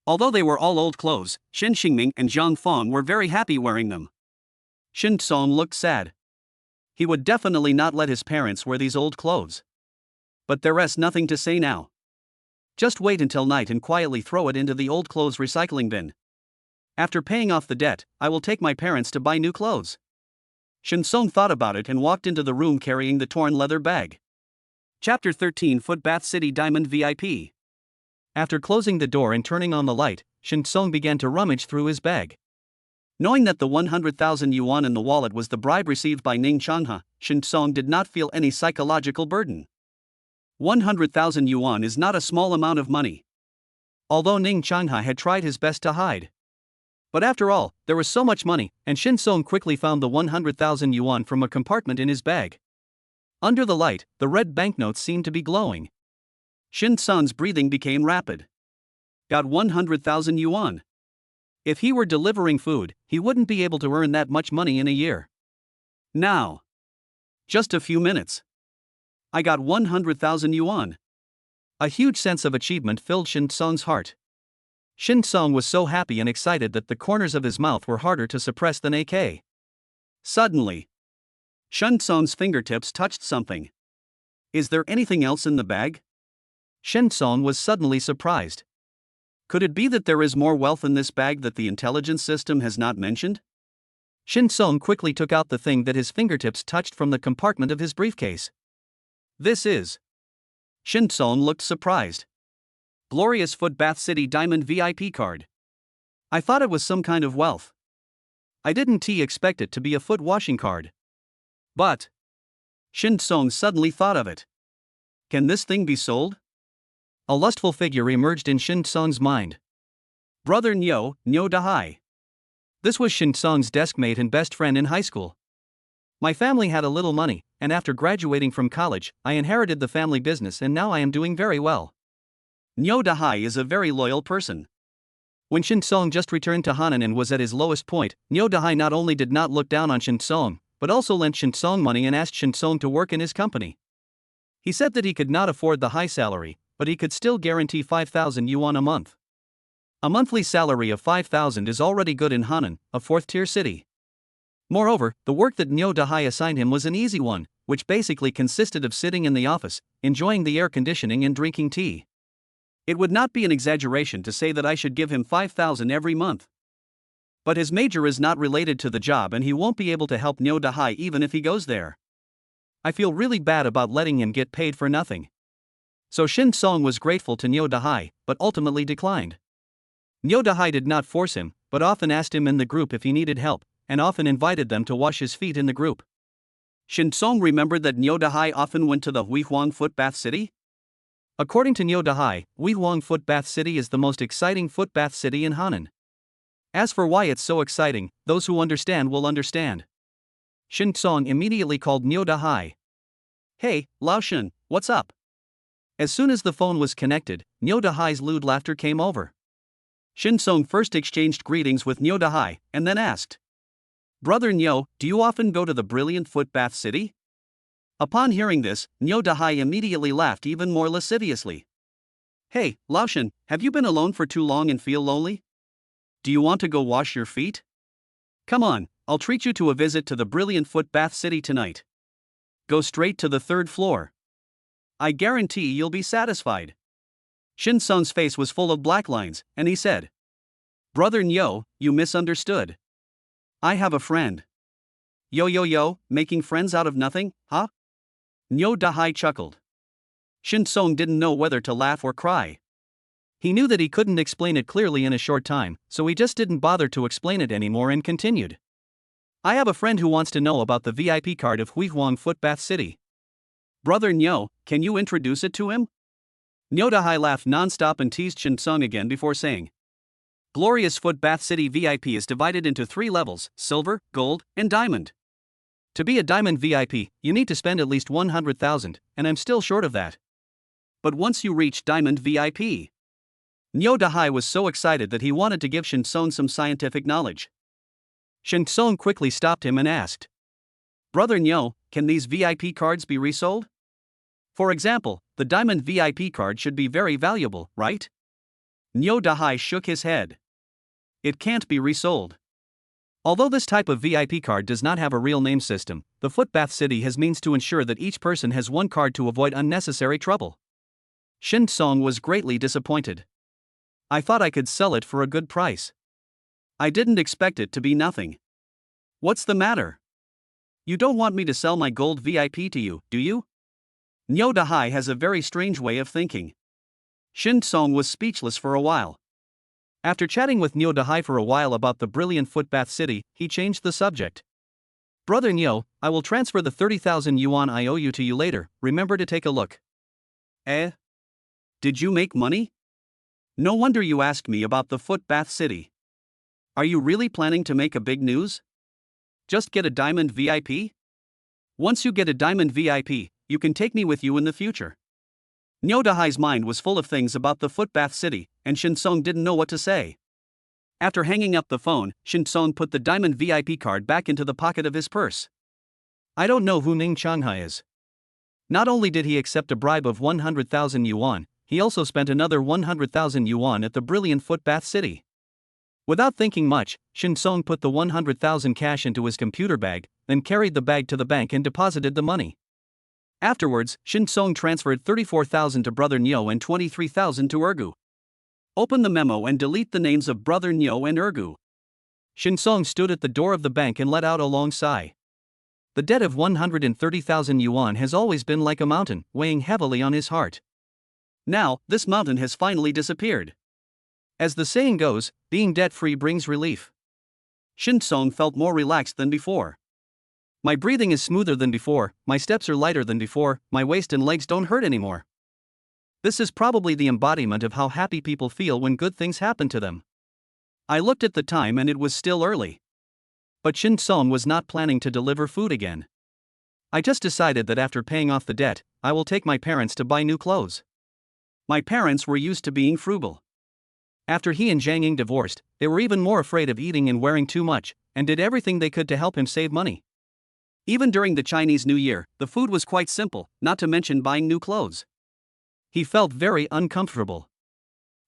[SPEAKER 1] Although they were all old clothes, Shen Xingming and Zhang Fong were very happy wearing them. Shin Song looked sad. He would definitely not let his parents wear these old clothes. But there's nothing to say now. Just wait until night and quietly throw it into the old clothes recycling bin. After paying off the debt, I will take my parents to buy new clothes. Shin Song thought about it and walked into the room carrying the torn leather bag. Chapter 13 Footbath City Diamond VIP. After closing the door and turning on the light, Shin Song began to rummage through his bag. Knowing that the 100,000 yuan in the wallet was the bribe received by Ning Chanha, Shin Song did not feel any psychological burden. 100,000 yuan is not a small amount of money. Although Ning Chanha had tried his best to hide. But after all, there was so much money, and Shin Song quickly found the 100,000 yuan from a compartment in his bag. Under the light, the red banknotes seemed to be glowing. Shin Song's breathing became rapid. Got 100,000 yuan. If he were delivering food, he wouldn't be able to earn that much money in a year. Now. Just a few minutes. I got 100,000 yuan. A huge sense of achievement filled Shin Song's heart. Shin Song was so happy and excited that the corners of his mouth were harder to suppress than AK. Suddenly, Shin Song's fingertips touched something. Is there anything else in the bag? Shin Song was suddenly surprised. Could it be that there is more wealth in this bag that the intelligence system has not mentioned? Shin Song quickly took out the thing that his fingertips touched from the compartment of his briefcase. This is. Shin Song looked surprised. Glorious Foot Bath City Diamond VIP card. I thought it was some kind of wealth. I didn't expect it to be a foot washing card. But Shin Song suddenly thought of it. Can this thing be sold? A lustful figure emerged in Shin Song's mind. Brother Nyo Dahai. This was Shin Song's desk mate and best friend in high school. My family had a little money, and after graduating from college, I inherited the family business and now I am doing very well. Nyo Dahai is a very loyal person. When Shin Song just returned to Hanan and was at his lowest point, Nyo Dahai not only did not look down on Shin Song, but also lent Shin Song money and asked Shin Song to work in his company. He said that he could not afford the high salary, but he could still guarantee 5,000 yuan a month. A monthly salary of 5,000 is already good in Hanan, a fourth-tier city. Moreover, the work that Nyo Dahai assigned him was an easy one, which basically consisted of sitting in the office, enjoying the air conditioning and drinking tea. It would not be an exaggeration to say that I should give him 5,000 every month. But his major is not related to the job and he won't be able to help Nyo Dahai even if he goes there. I feel really bad about letting him get paid for nothing. So Shin Song was grateful to Nyo Dahai, but ultimately declined. Nyo Dahai did not force him, but often asked him in the group if he needed help, and often invited them to wash his feet in the group. Shin Song remembered that Nyo Dahai often went to the Huihuang Foot Bath City. According to Nyo Dahai, Huihuang Foot Bath City is the most exciting foot bath city in Hanan. As for why it's so exciting, those who understand will understand. Shin Song immediately called Nyo Dahai. Hey, Lao Shin, what's up? As soon as the phone was connected, Nyo Dahai's lewd laughter came over. Shin Song first exchanged greetings with Nyo Dahai, and then asked, Brother Nyo, do you often go to the brilliant foot bath city? Upon hearing this, Nyo Dahai immediately laughed even more lasciviously. Hey, Lao Shin, have you been alone for too long and feel lonely? Do you want to go wash your feet? Come on, I'll treat you to a visit to the brilliant foot bath city tonight. Go straight to the 3rd floor. I guarantee you'll be satisfied. Shin Song's face was full of black lines, and he said, Brother Nyo, you misunderstood. I have a friend. Yo, making friends out of nothing, huh? Nyo Dahai chuckled. Shin Song didn't know whether to laugh or cry. He knew that he couldn't explain it clearly in a short time, so he just didn't bother to explain it anymore and continued. I have a friend who wants to know about the VIP card of Huihuang Foot Bath City. Brother Nyo, can you introduce it to him? Nyo Dahai laughed non-stop and teased Shin Song again before saying, Glorious Foot Bath City VIP is divided into 3 levels, silver, gold, and diamond. To be a diamond VIP, you need to spend at least 100,000, and I'm still short of that. But once you reach diamond VIP, Nyo Dahai was so excited that he wanted to give Shin Song some scientific knowledge. Shin Song quickly stopped him and asked, Brother Nyo, can these VIP cards be resold? For example, the diamond VIP card should be very valuable, right? Nyo Dahai shook his head. It can't be resold. Although this type of VIP card does not have a real name system, the Foot Bath City has means to ensure that each person has one card to avoid unnecessary trouble. Shin Song was greatly disappointed. I thought I could sell it for a good price. I didn't expect it to be nothing. What's the matter? You don't want me to sell my gold VIP to you, do you? Nyo Dahai has a very strange way of thinking. Shin Song was speechless for a while. After chatting with Nyo Dahai for a while about the brilliant foot bath city, he changed the subject. Brother Nyo, I will transfer the 30,000 yuan I owe you to you later, remember to take a look. Did you make money? No wonder you asked me about the foot bath city. Are you really planning to make a big news? Just get a diamond VIP? Once you get a diamond VIP, you can take me with you in the future. Nyo Dahai's mind was full of things about the foot bath city, and Shin Song didn't know what to say. After hanging up the phone, Shin Song put the diamond VIP card back into the pocket of his purse. I don't know who Ning Changhai is. Not only did he accept a bribe of 100,000 yuan, he also spent another 100,000 yuan at the brilliant foot bath city. Without thinking much, Shin Song put the 100,000 cash into his computer bag, then carried the bag to the bank and deposited the money. Afterwards, Shin Song transferred 34,000 to brother Nyo and 23,000 to Ergu. Open the memo and delete the names of brother Nyo and Ergu. Shin Song stood at the door of the bank and let out a long sigh. The debt of 130,000 yuan has always been like a mountain, weighing heavily on his heart. Now, this mountain has finally disappeared. As the saying goes, being debt-free brings relief. Shin Song felt more relaxed than before. My breathing is smoother than before, my steps are lighter than before, my waist and legs don't hurt anymore. This is probably the embodiment of how happy people feel when good things happen to them. I looked at the time and it was still early. But Shin Song was not planning to deliver food again. I just decided that after paying off the debt, I will take my parents to buy new clothes. My parents were used to being frugal. After he and Jiang Ying divorced, they were even more afraid of eating and wearing too much, and did everything they could to help him save money. Even during the Chinese New Year, the food was quite simple, not to mention buying new clothes. He felt very uncomfortable.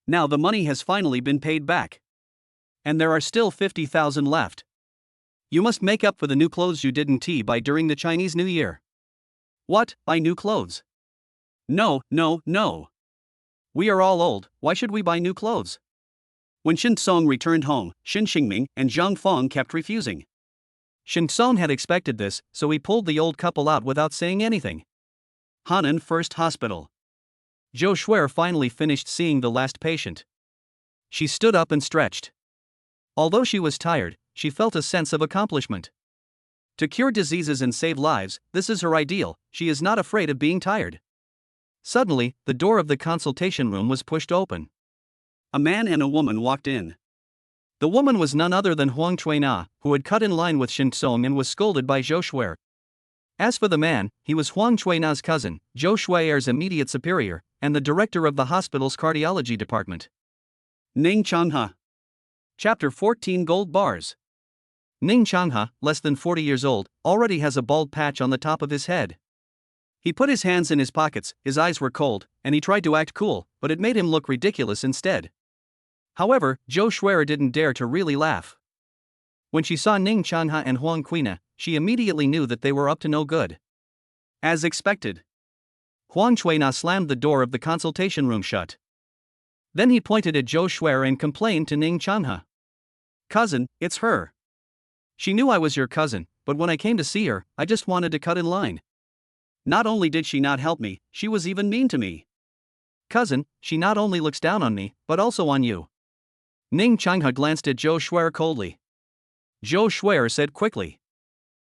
[SPEAKER 1] Now the money has finally been paid back. And there are still 50,000 left. You must make up for the new clothes you didn't buy during the Chinese New Year. What, buy new clothes? No. We are all old, why should we buy new clothes? When Shin Song returned home, Shin Xingming and Zhang Feng kept refusing. Shin Song had expected this, so he pulled the old couple out without saying anything. Hanan First Hospital. Zhou Shuer finally finished seeing the last patient. She stood up and stretched. Although she was tired, she felt a sense of accomplishment. To cure diseases and save lives, this is her ideal, she is not afraid of being tired. Suddenly, the door of the consultation room was pushed open. A man and a woman walked in. The woman was none other than Huang Chuina, who had cut in line with Shin Song and was scolded by Zhou Shuer. As for the man, he was Huang Chuina's cousin, Zhou Shuer's immediate superior, and the director of the hospital's cardiology department. Ning Changhe. Chapter 14 Gold Bars. Ning Changhe, less than 40 years old, already has a bald patch on the top of his head. He put his hands in his pockets, his eyes were cold, and he tried to act cool, but it made him look ridiculous instead. However, Zhou Shuer didn't dare to really laugh. When she saw Ning Changhe and Huang Quina, she immediately knew that they were up to no good. As expected, Huang Chuina slammed the door of the consultation room shut. Then he pointed at Zhou Shuer and complained to Ning Changhe. Cousin, it's her. She knew I was your cousin, but when I came to see her, I just wanted to cut in line. Not only did she not help me, she was even mean to me. Cousin, she not only looks down on me, but also on you. Ning Changhe glanced at Zhou Shuer coldly. Zhou Shuer said quickly.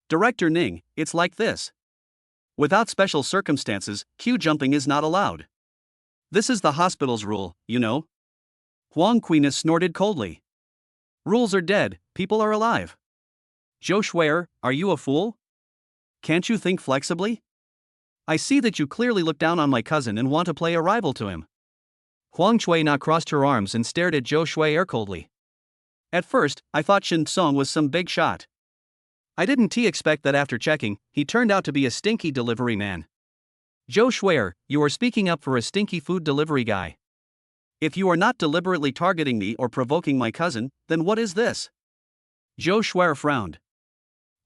[SPEAKER 1] Director Ning, it's like this. Without special circumstances, queue jumping is not allowed. This is the hospital's rule, you know. Huang Quina snorted coldly. Rules are dead, people are alive. Zhou Shuer, are you a fool? Can't you think flexibly? I see that you clearly look down on my cousin and want to play a rival to him. Huang Chuina crossed her arms and stared at Zhou Shuer coldly. At first, I thought Shin Song was some big shot. I didn't expect that after checking, he turned out to be a stinky delivery man. Zhou Shuer, you are speaking up for a stinky food delivery guy. If you are not deliberately targeting me or provoking my cousin, then what is this? Zhou Shuer frowned.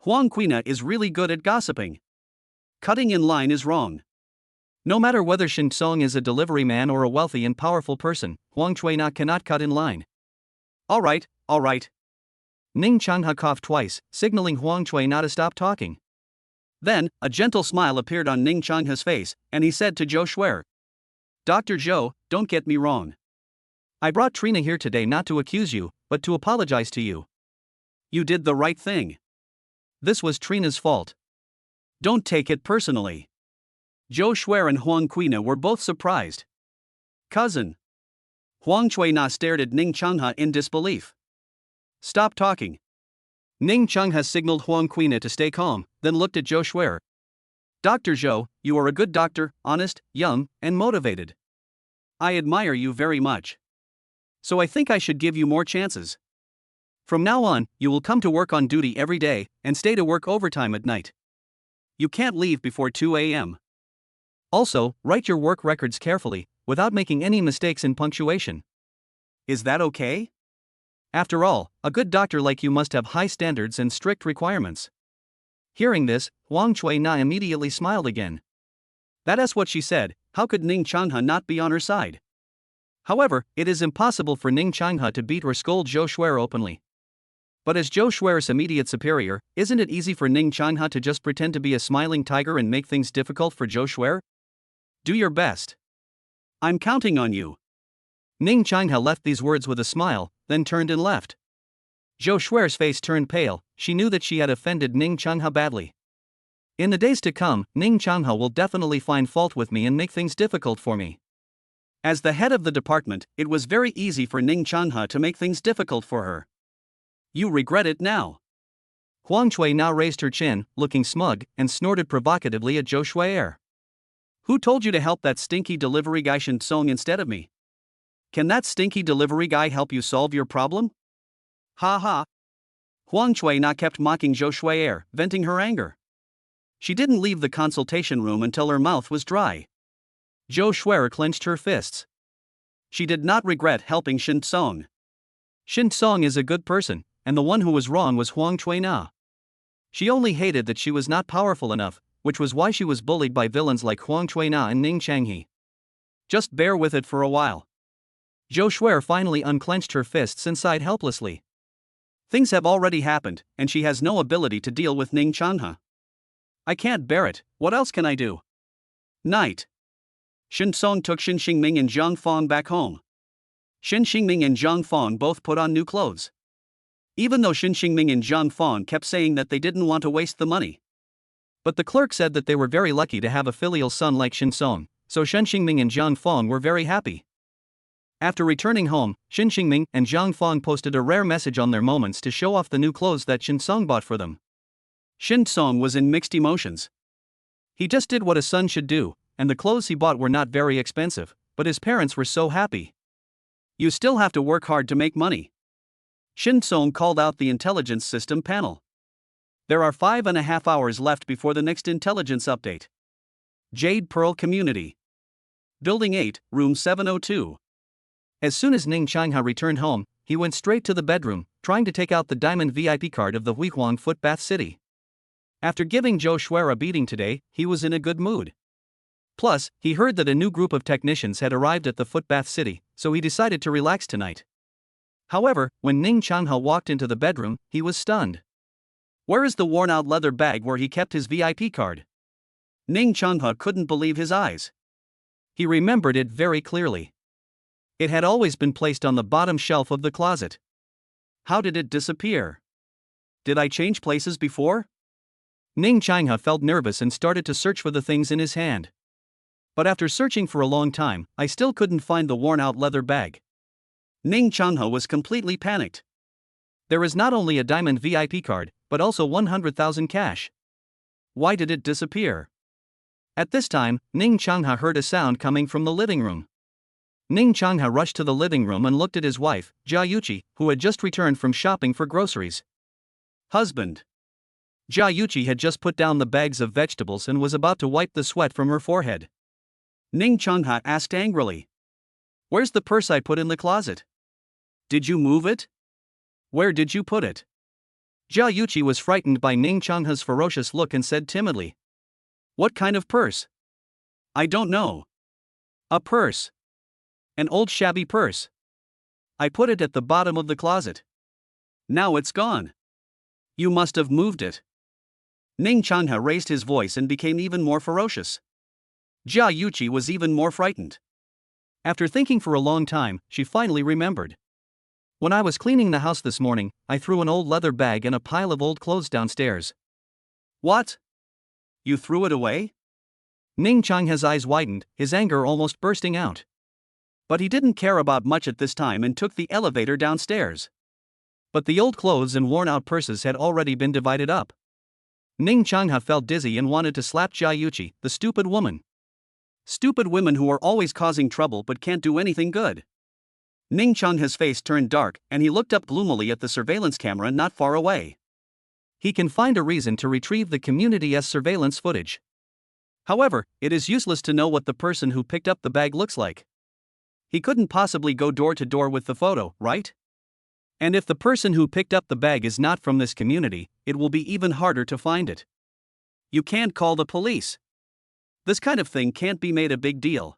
[SPEAKER 1] Huang Quina is really good at gossiping. Cutting in line is wrong. No matter whether Shin Song is a delivery man or a wealthy and powerful person, Huang Chuina cannot cut in line. All right. Ning Changhe coughed twice, signaling Huang Chuina to stop talking. Then, a gentle smile appeared on Ning Changhe's face, and he said to Zhou Shuer. Dr. Zhou, don't get me wrong. I brought Trina here today not to accuse you, but to apologize to you. You did the right thing. This was Trina's fault. Don't take it personally. Zhou Shuer and Huang Quina were both surprised. Cousin. Huang Chuina stared at Ning Changhe in disbelief. Stop talking. Ning Changhe signaled Huang Quina to stay calm, then looked at Zhou Shuer. Dr. Zhou, you are a good doctor, honest, young, and motivated. I admire you very much. So I think I should give you more chances. From now on, you will come to work on duty every day, and stay to work overtime at night. You can't leave before 2 a.m. Also, write your work records carefully, without making any mistakes in punctuation. Is that okay? After all, a good doctor like you must have high standards and strict requirements. Hearing this, Huang Cui-na immediately smiled again. That is what she said. How could Ning Changhe not be on her side? However, it is impossible for Ning Changhe to beat or scold Zhou Shuer openly. But as Zhou Shuer's immediate superior, isn't it easy for Ning Changhe to just pretend to be a smiling tiger and make things difficult for Zhou Shuer? Do your best. I'm counting on you. Ning Changhe left these words with a smile, then turned and left. Zhou Shuer's face turned pale. She knew that she had offended Ning Changhe badly. In the days to come, Ning Changhe will definitely find fault with me and make things difficult for me. As the head of the department, it was very easy for Ning Changhe to make things difficult for her. You regret it now. Huang Cui now raised her chin, looking smug, and snorted provocatively at Zhou Shuer. Who told you to help that stinky delivery guy Shen Song instead of me? Can that stinky delivery guy help you solve your problem? Ha ha. Huang Cui-na kept mocking Zhou Shuer, venting her anger. She didn't leave the consultation room until her mouth was dry. Zhou Shuer clenched her fists. She did not regret helping Shen Song. Shen Song is a good person, and the one who was wrong was Huang Cui-na. She only hated that she was not powerful enough, which was why she was bullied by villains like Huang Cui-na and Ning Changhe. Just bear with it for a while. Zhou Shuer finally unclenched her fists and sighed helplessly. Things have already happened, and she has no ability to deal with Ning Changhe. I can't bear it. What else can I do? Night. Shen Song took Shen Xingming and Zhang Fong back home. Shen Xingming and Zhang Fong both put on new clothes. Even though Shen Xingming and Zhang Fong kept saying that they didn't want to waste the money. But the clerk said that they were very lucky to have a filial son like Shen Song, so Shen Xingming and Zhang Fong were very happy. After returning home, Shen Xingming and Zhang Fong posted a rare message on their moments to show off the new clothes that Shen Song bought for them. Shen Song was in mixed emotions. He just did what a son should do, and the clothes he bought were not very expensive, but his parents were so happy. You still have to work hard to make money. Shen Song called out the intelligence system panel. There are 5.5 hours left before the next intelligence update. Jade Pearl Community. Building 8, Room 702. As soon as Ning Changhe returned home, he went straight to the bedroom, trying to take out the diamond VIP card of the Huihuang Footbath City. After giving Zhou Shuer a beating today, he was in a good mood. Plus, he heard that a new group of technicians had arrived at the Footbath City, so he decided to relax tonight. However, when Ning Changhe walked into the bedroom, he was stunned. Where is the worn-out leather bag where he kept his VIP card? Ning Changhe couldn't believe his eyes. He remembered it very clearly. It had always been placed on the bottom shelf of the closet. How did it disappear? Did I change places before? Ning Changhe felt nervous and started to search for the things in his hand. But after searching for a long time, I still couldn't find the worn-out leather bag. Ning Changhe was completely panicked. There is not only a diamond VIP card, but also 100,000 cash. Why did it disappear? At this time, Ning Changhe heard a sound coming from the living room. Ning Changhe rushed to the living room and looked at his wife, Jia Yuqi, who had just returned from shopping for groceries. Husband. Jia Yuqi had just put down the bags of vegetables and was about to wipe the sweat from her forehead. Ning Changhe asked angrily. Where's the purse I put in the closet? Did you move it? Where did you put it? Jia Yuqi was frightened by Ning Changhe's ferocious look and said timidly. What kind of purse? I don't know. A purse. An old shabby purse. I put it at the bottom of the closet. Now it's gone. You must have moved it. Ning Changhe raised his voice and became even more ferocious. Jia Yuqi was even more frightened. After thinking for a long time, she finally remembered. When I was cleaning the house this morning, I threw an old leather bag and a pile of old clothes downstairs. What? You threw it away? Ning Changhe's eyes widened, his anger almost bursting out. But he didn't care about much at this time and took the elevator downstairs. But the old clothes and worn-out purses had already been divided up. Ning Changhe felt dizzy and wanted to slap Jia Yuqi, the stupid woman. Stupid women who are always causing trouble but can't do anything good. Ning Changhe's face turned dark and he looked up gloomily at the surveillance camera not far away. He can find a reason to retrieve the community's surveillance footage. However, it is useless to know what the person who picked up the bag looks like. He couldn't possibly go door to door with the photo, right? And if the person who picked up the bag is not from this community, it will be even harder to find it. You can't call the police. This kind of thing can't be made a big deal.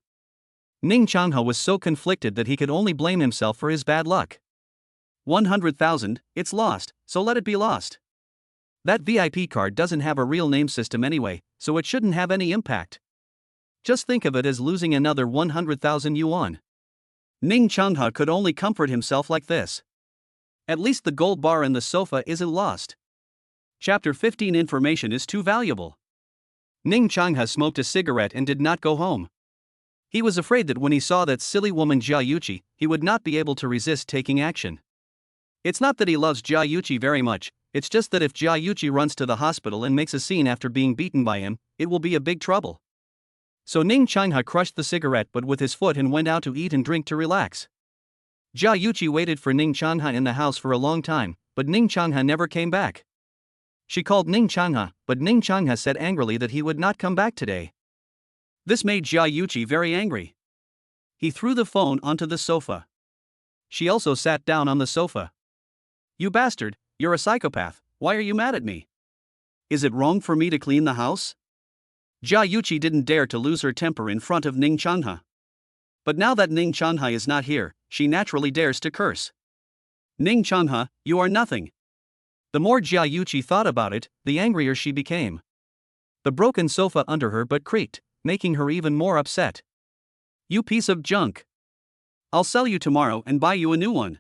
[SPEAKER 1] Ning Changha was so conflicted that he could only blame himself for his bad luck. 100,000, it's lost, so let it be lost. That VIP card doesn't have a real name system anyway, so it shouldn't have any impact. Just think of it as losing another 100,000 yuan. Ning Changha could only comfort himself like this. At least the gold bar and the sofa isn't lost. Chapter 15. Information is too valuable. Ning Changha smoked a cigarette and did not go home. He was afraid that when he saw that silly woman Jia Yuqi, he would not be able to resist taking action. It's not that he loves Jia Yuqi very much, it's just that if Jia Yuqi runs to the hospital and makes a scene after being beaten by him, it will be a big trouble. So Ning Changha crushed the cigarette but with his foot and went out to eat and drink to relax. Jia Yuqi waited for Ning Changha in the house for a long time, but Ning Changha never came back. She called Ning Changha, but Ning Changha said angrily that he would not come back today. This made Jia Yuqi very angry. He threw the phone onto the sofa. She also sat down on the sofa. You bastard, you're a psychopath, why are you mad at me? Is it wrong for me to clean the house? Jia Yuqi didn't dare to lose her temper in front of Ning Changha. But now that Ning Changha is not here, she naturally dares to curse. Ning Changha, you are nothing. The more Jia Yuqi thought about it, the angrier she became. The broken sofa under her but creaked, making her even more upset. You piece of junk. I'll sell you tomorrow and buy you a new one.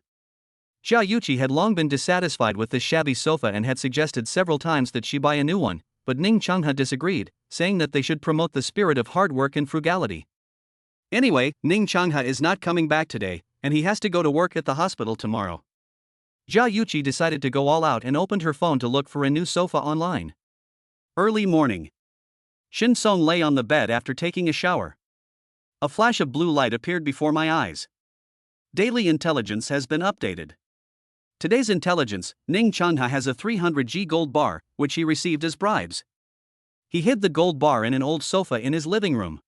[SPEAKER 1] Jia Yuqi had long been dissatisfied with this shabby sofa and had suggested several times that she buy a new one, but Ning Changha disagreed, saying that they should promote the spirit of hard work and frugality. Anyway, Ning Changha is not coming back today, and he has to go to work at the hospital tomorrow. Jia Yuqi decided to go all out and opened her phone to look for a new sofa online. Early morning. Shin Song lay on the bed after taking a shower. A flash of blue light appeared before my eyes. Daily intelligence has been updated. Today's intelligence, Ning Changha has a 300G gold bar, which he received as bribes. He hid the gold bar in an old sofa in his living room.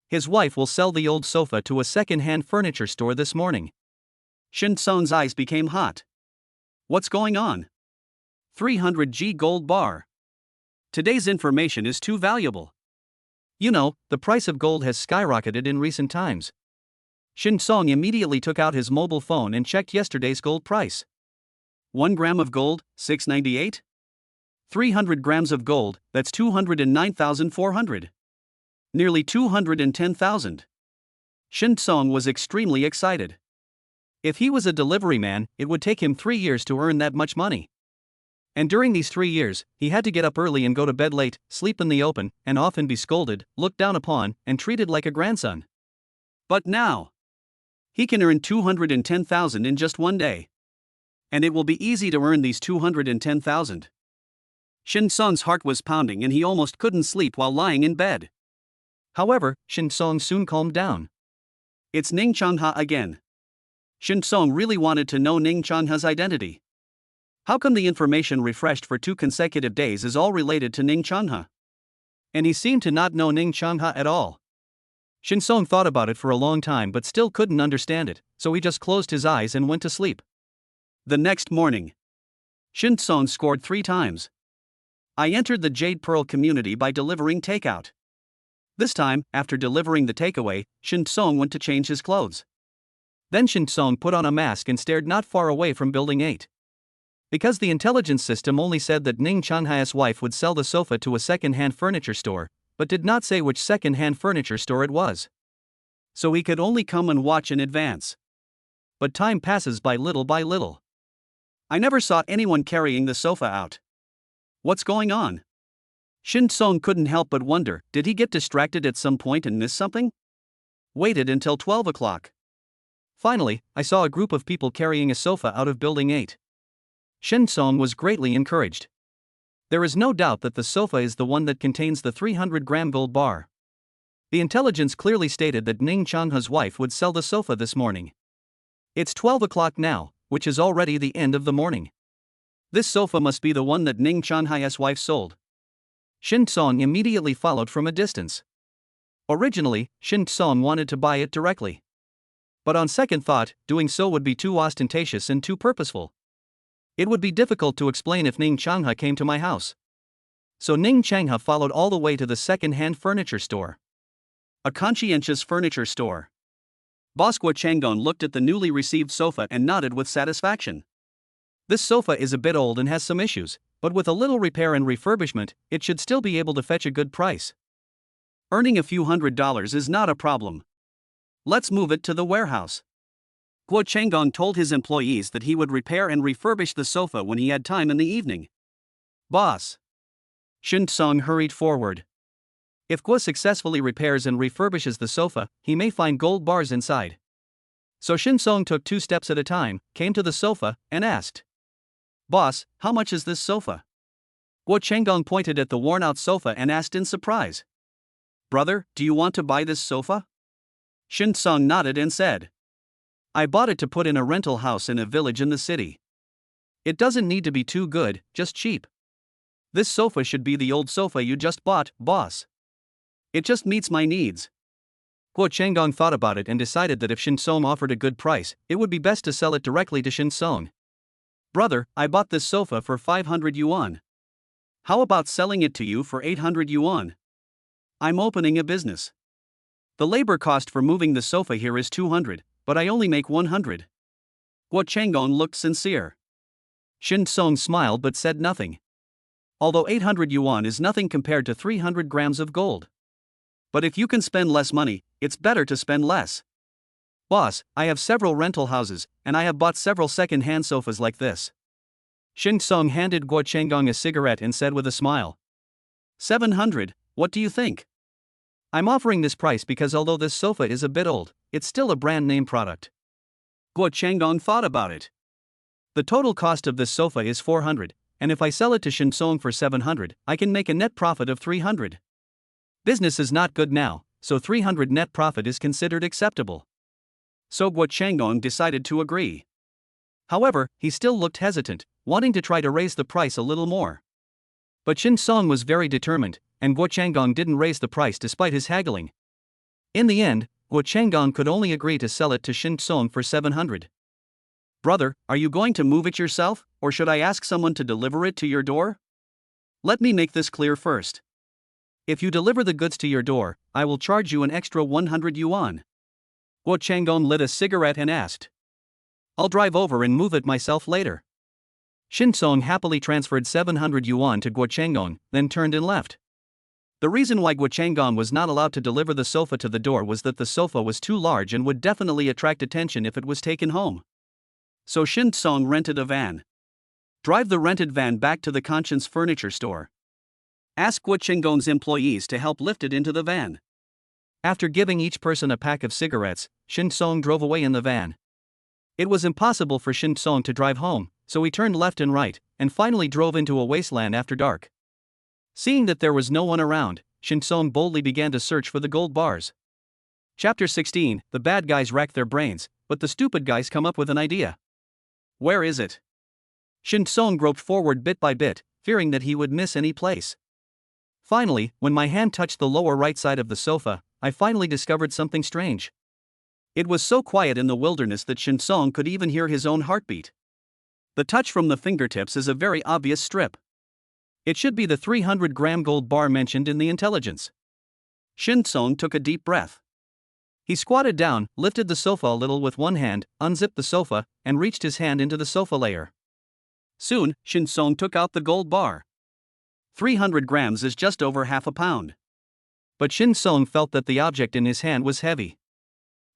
[SPEAKER 1] His wife will sell the old sofa to a second-hand furniture store this morning. Shin Song's eyes became hot. What's going on? 300G gold bar. Today's information is too valuable. You know, the price of gold has skyrocketed in recent times. Shin Song immediately took out his mobile phone and checked yesterday's gold price. 1 gram of gold, 698? 300 grams of gold, that's 209,400. Nearly 210,000. Shin Song was extremely excited. If he was a delivery man, it would take him 3 years to earn that much money. And during these 3 years, he had to get up early and go to bed late, sleep in the open, and often be scolded, looked down upon, and treated like a grandson. But now, he can earn 210,000 in just one day. And it will be easy to earn these 210,000. Shin Song's heart was pounding and he almost couldn't sleep while lying in bed. However, Shin Song soon calmed down. It's Ning Changha again. Shin Song really wanted to know Ning Changha's identity. How come the information refreshed for 2 consecutive days is all related to Ning Changha? And he seemed to not know Ning Changha at all. Shin Song thought about it for a long time but still couldn't understand it, so he just closed his eyes and went to sleep. The next morning, Shin Song scored 3 times. I entered the Jade Pearl community by delivering takeout. This time, after delivering the takeaway, Shin Song went to change his clothes. Then Shin Song put on a mask and stared not far away from Building 8. Because the intelligence system only said that Ning Changha's wife would sell the sofa to a second-hand furniture store, but did not say which second-hand furniture store it was. So he could only come and watch in advance. But time passes by little. I never saw anyone carrying the sofa out. What's going on? Shin Song couldn't help but wonder, did he get distracted at some point and miss something? Waited until 12 o'clock. Finally, I saw a group of people carrying a sofa out of Building 8. Shin Song was greatly encouraged. There is no doubt that the sofa is the one that contains the 300-gram gold bar. The intelligence clearly stated that Ning Changha's wife would sell the sofa this morning. It's 12 o'clock now, which is already the end of the morning. This sofa must be the one that Ning Changha's wife sold. Shin Song immediately followed from a distance. Originally, Shin Song wanted to buy it directly. But on second thought, doing so would be too ostentatious and too purposeful. It would be difficult to explain if Ning Changha came to my house. So Ning Changha followed all the way to the second-hand furniture store. A conscientious furniture store. Boss Guo Changgong looked at the newly received sofa and nodded with satisfaction. This sofa is a bit old and has some issues, but with a little repair and refurbishment, it should still be able to fetch a good price. Earning a few $100s is not a problem. Let's move it to the warehouse. Guo Changgong told his employees that he would repair and refurbish the sofa when he had time in the evening. Boss. Shin Song hurried forward. If Guo successfully repairs and refurbishes the sofa, he may find gold bars inside. So Shin Song took 2 steps at a time, came to the sofa, and asked, "Boss, how much is this sofa?" Guo Changgong pointed at the worn-out sofa and asked in surprise, "Brother, do you want to buy this sofa?" Shin Song nodded and said, "I bought it to put in a rental house in a village in the city. It doesn't need to be too good, just cheap. This sofa should be the old sofa you just bought, boss. It just meets my needs." Guo Changgong thought about it and decided that if Shin Song offered a good price, it would be best to sell it directly to Shin Song. "Brother, I bought this sofa for 500 yuan. How about selling it to you for 800 yuan? I'm opening a business. The labor cost for moving the sofa here is 200, but I only make 100. Guo Changgong looked sincere. Shin Song smiled but said nothing. Although 800 yuan is nothing compared to 300 grams of gold. But if you can spend less money, it's better to spend less. Boss, I have several rental houses, and I have bought several second-hand sofas like this. Shin Song handed Guo Changgong a cigarette and said with a smile, 700, what do you think? I'm offering this price because although this sofa is a bit old, it's still a brand name product. Guo Changgong thought about it. The total cost of this sofa is 400, and if I sell it to Shin Song for 700, I can make a net profit of 300. Business is not good now, so 300 net profit is considered acceptable. So Guo Changgong decided to agree. However, he still looked hesitant, wanting to try to raise the price a little more. But Shin Song was very determined, and Guo Changgong didn't raise the price despite his haggling. In the end, Guo Changgong could only agree to sell it to Shin Song for 700. Brother, are you going to move it yourself, or should I ask someone to deliver it to your door? Let me make this clear first. If you deliver the goods to your door, I will charge you an extra 100 yuan. Guo Changgong lit a cigarette and asked, I'll drive over and move it myself later. Shin Song happily transferred 700 yuan to Guo Changgong, then turned and left. The reason why Guo Changgong was not allowed to deliver the sofa to the door was that the sofa was too large and would definitely attract attention if it was taken home. So Shin Song rented a van. Drive the rented van back to the Conscience furniture store. Ask Guo Changgong's employees to help lift it into the van. After giving each person a pack of cigarettes, Shin Song drove away in the van. It was impossible for Shin Song to drive home, so he turned left and right, and finally drove into a wasteland after dark. Seeing that there was no one around, Shin Song boldly began to search for the gold bars. Chapter 16, the bad guys rack their brains, but the stupid guys come up with an idea. Where is it? Shin Song groped forward bit by bit, fearing that he would miss any place. Finally, when my hand touched the lower right side of the sofa, I finally discovered something strange. It was so quiet in the wilderness that Shin Song could even hear his own heartbeat. The touch from the fingertips is a very obvious strip. It should be the 300-gram gold bar mentioned in the intelligence. Shin Song took a deep breath. He squatted down, lifted the sofa a little with one hand, unzipped the sofa, and reached his hand into the sofa layer. Soon, Shin Song took out the gold bar. 300 grams is just over half a pound. But Shin Song felt that the object in his hand was heavy.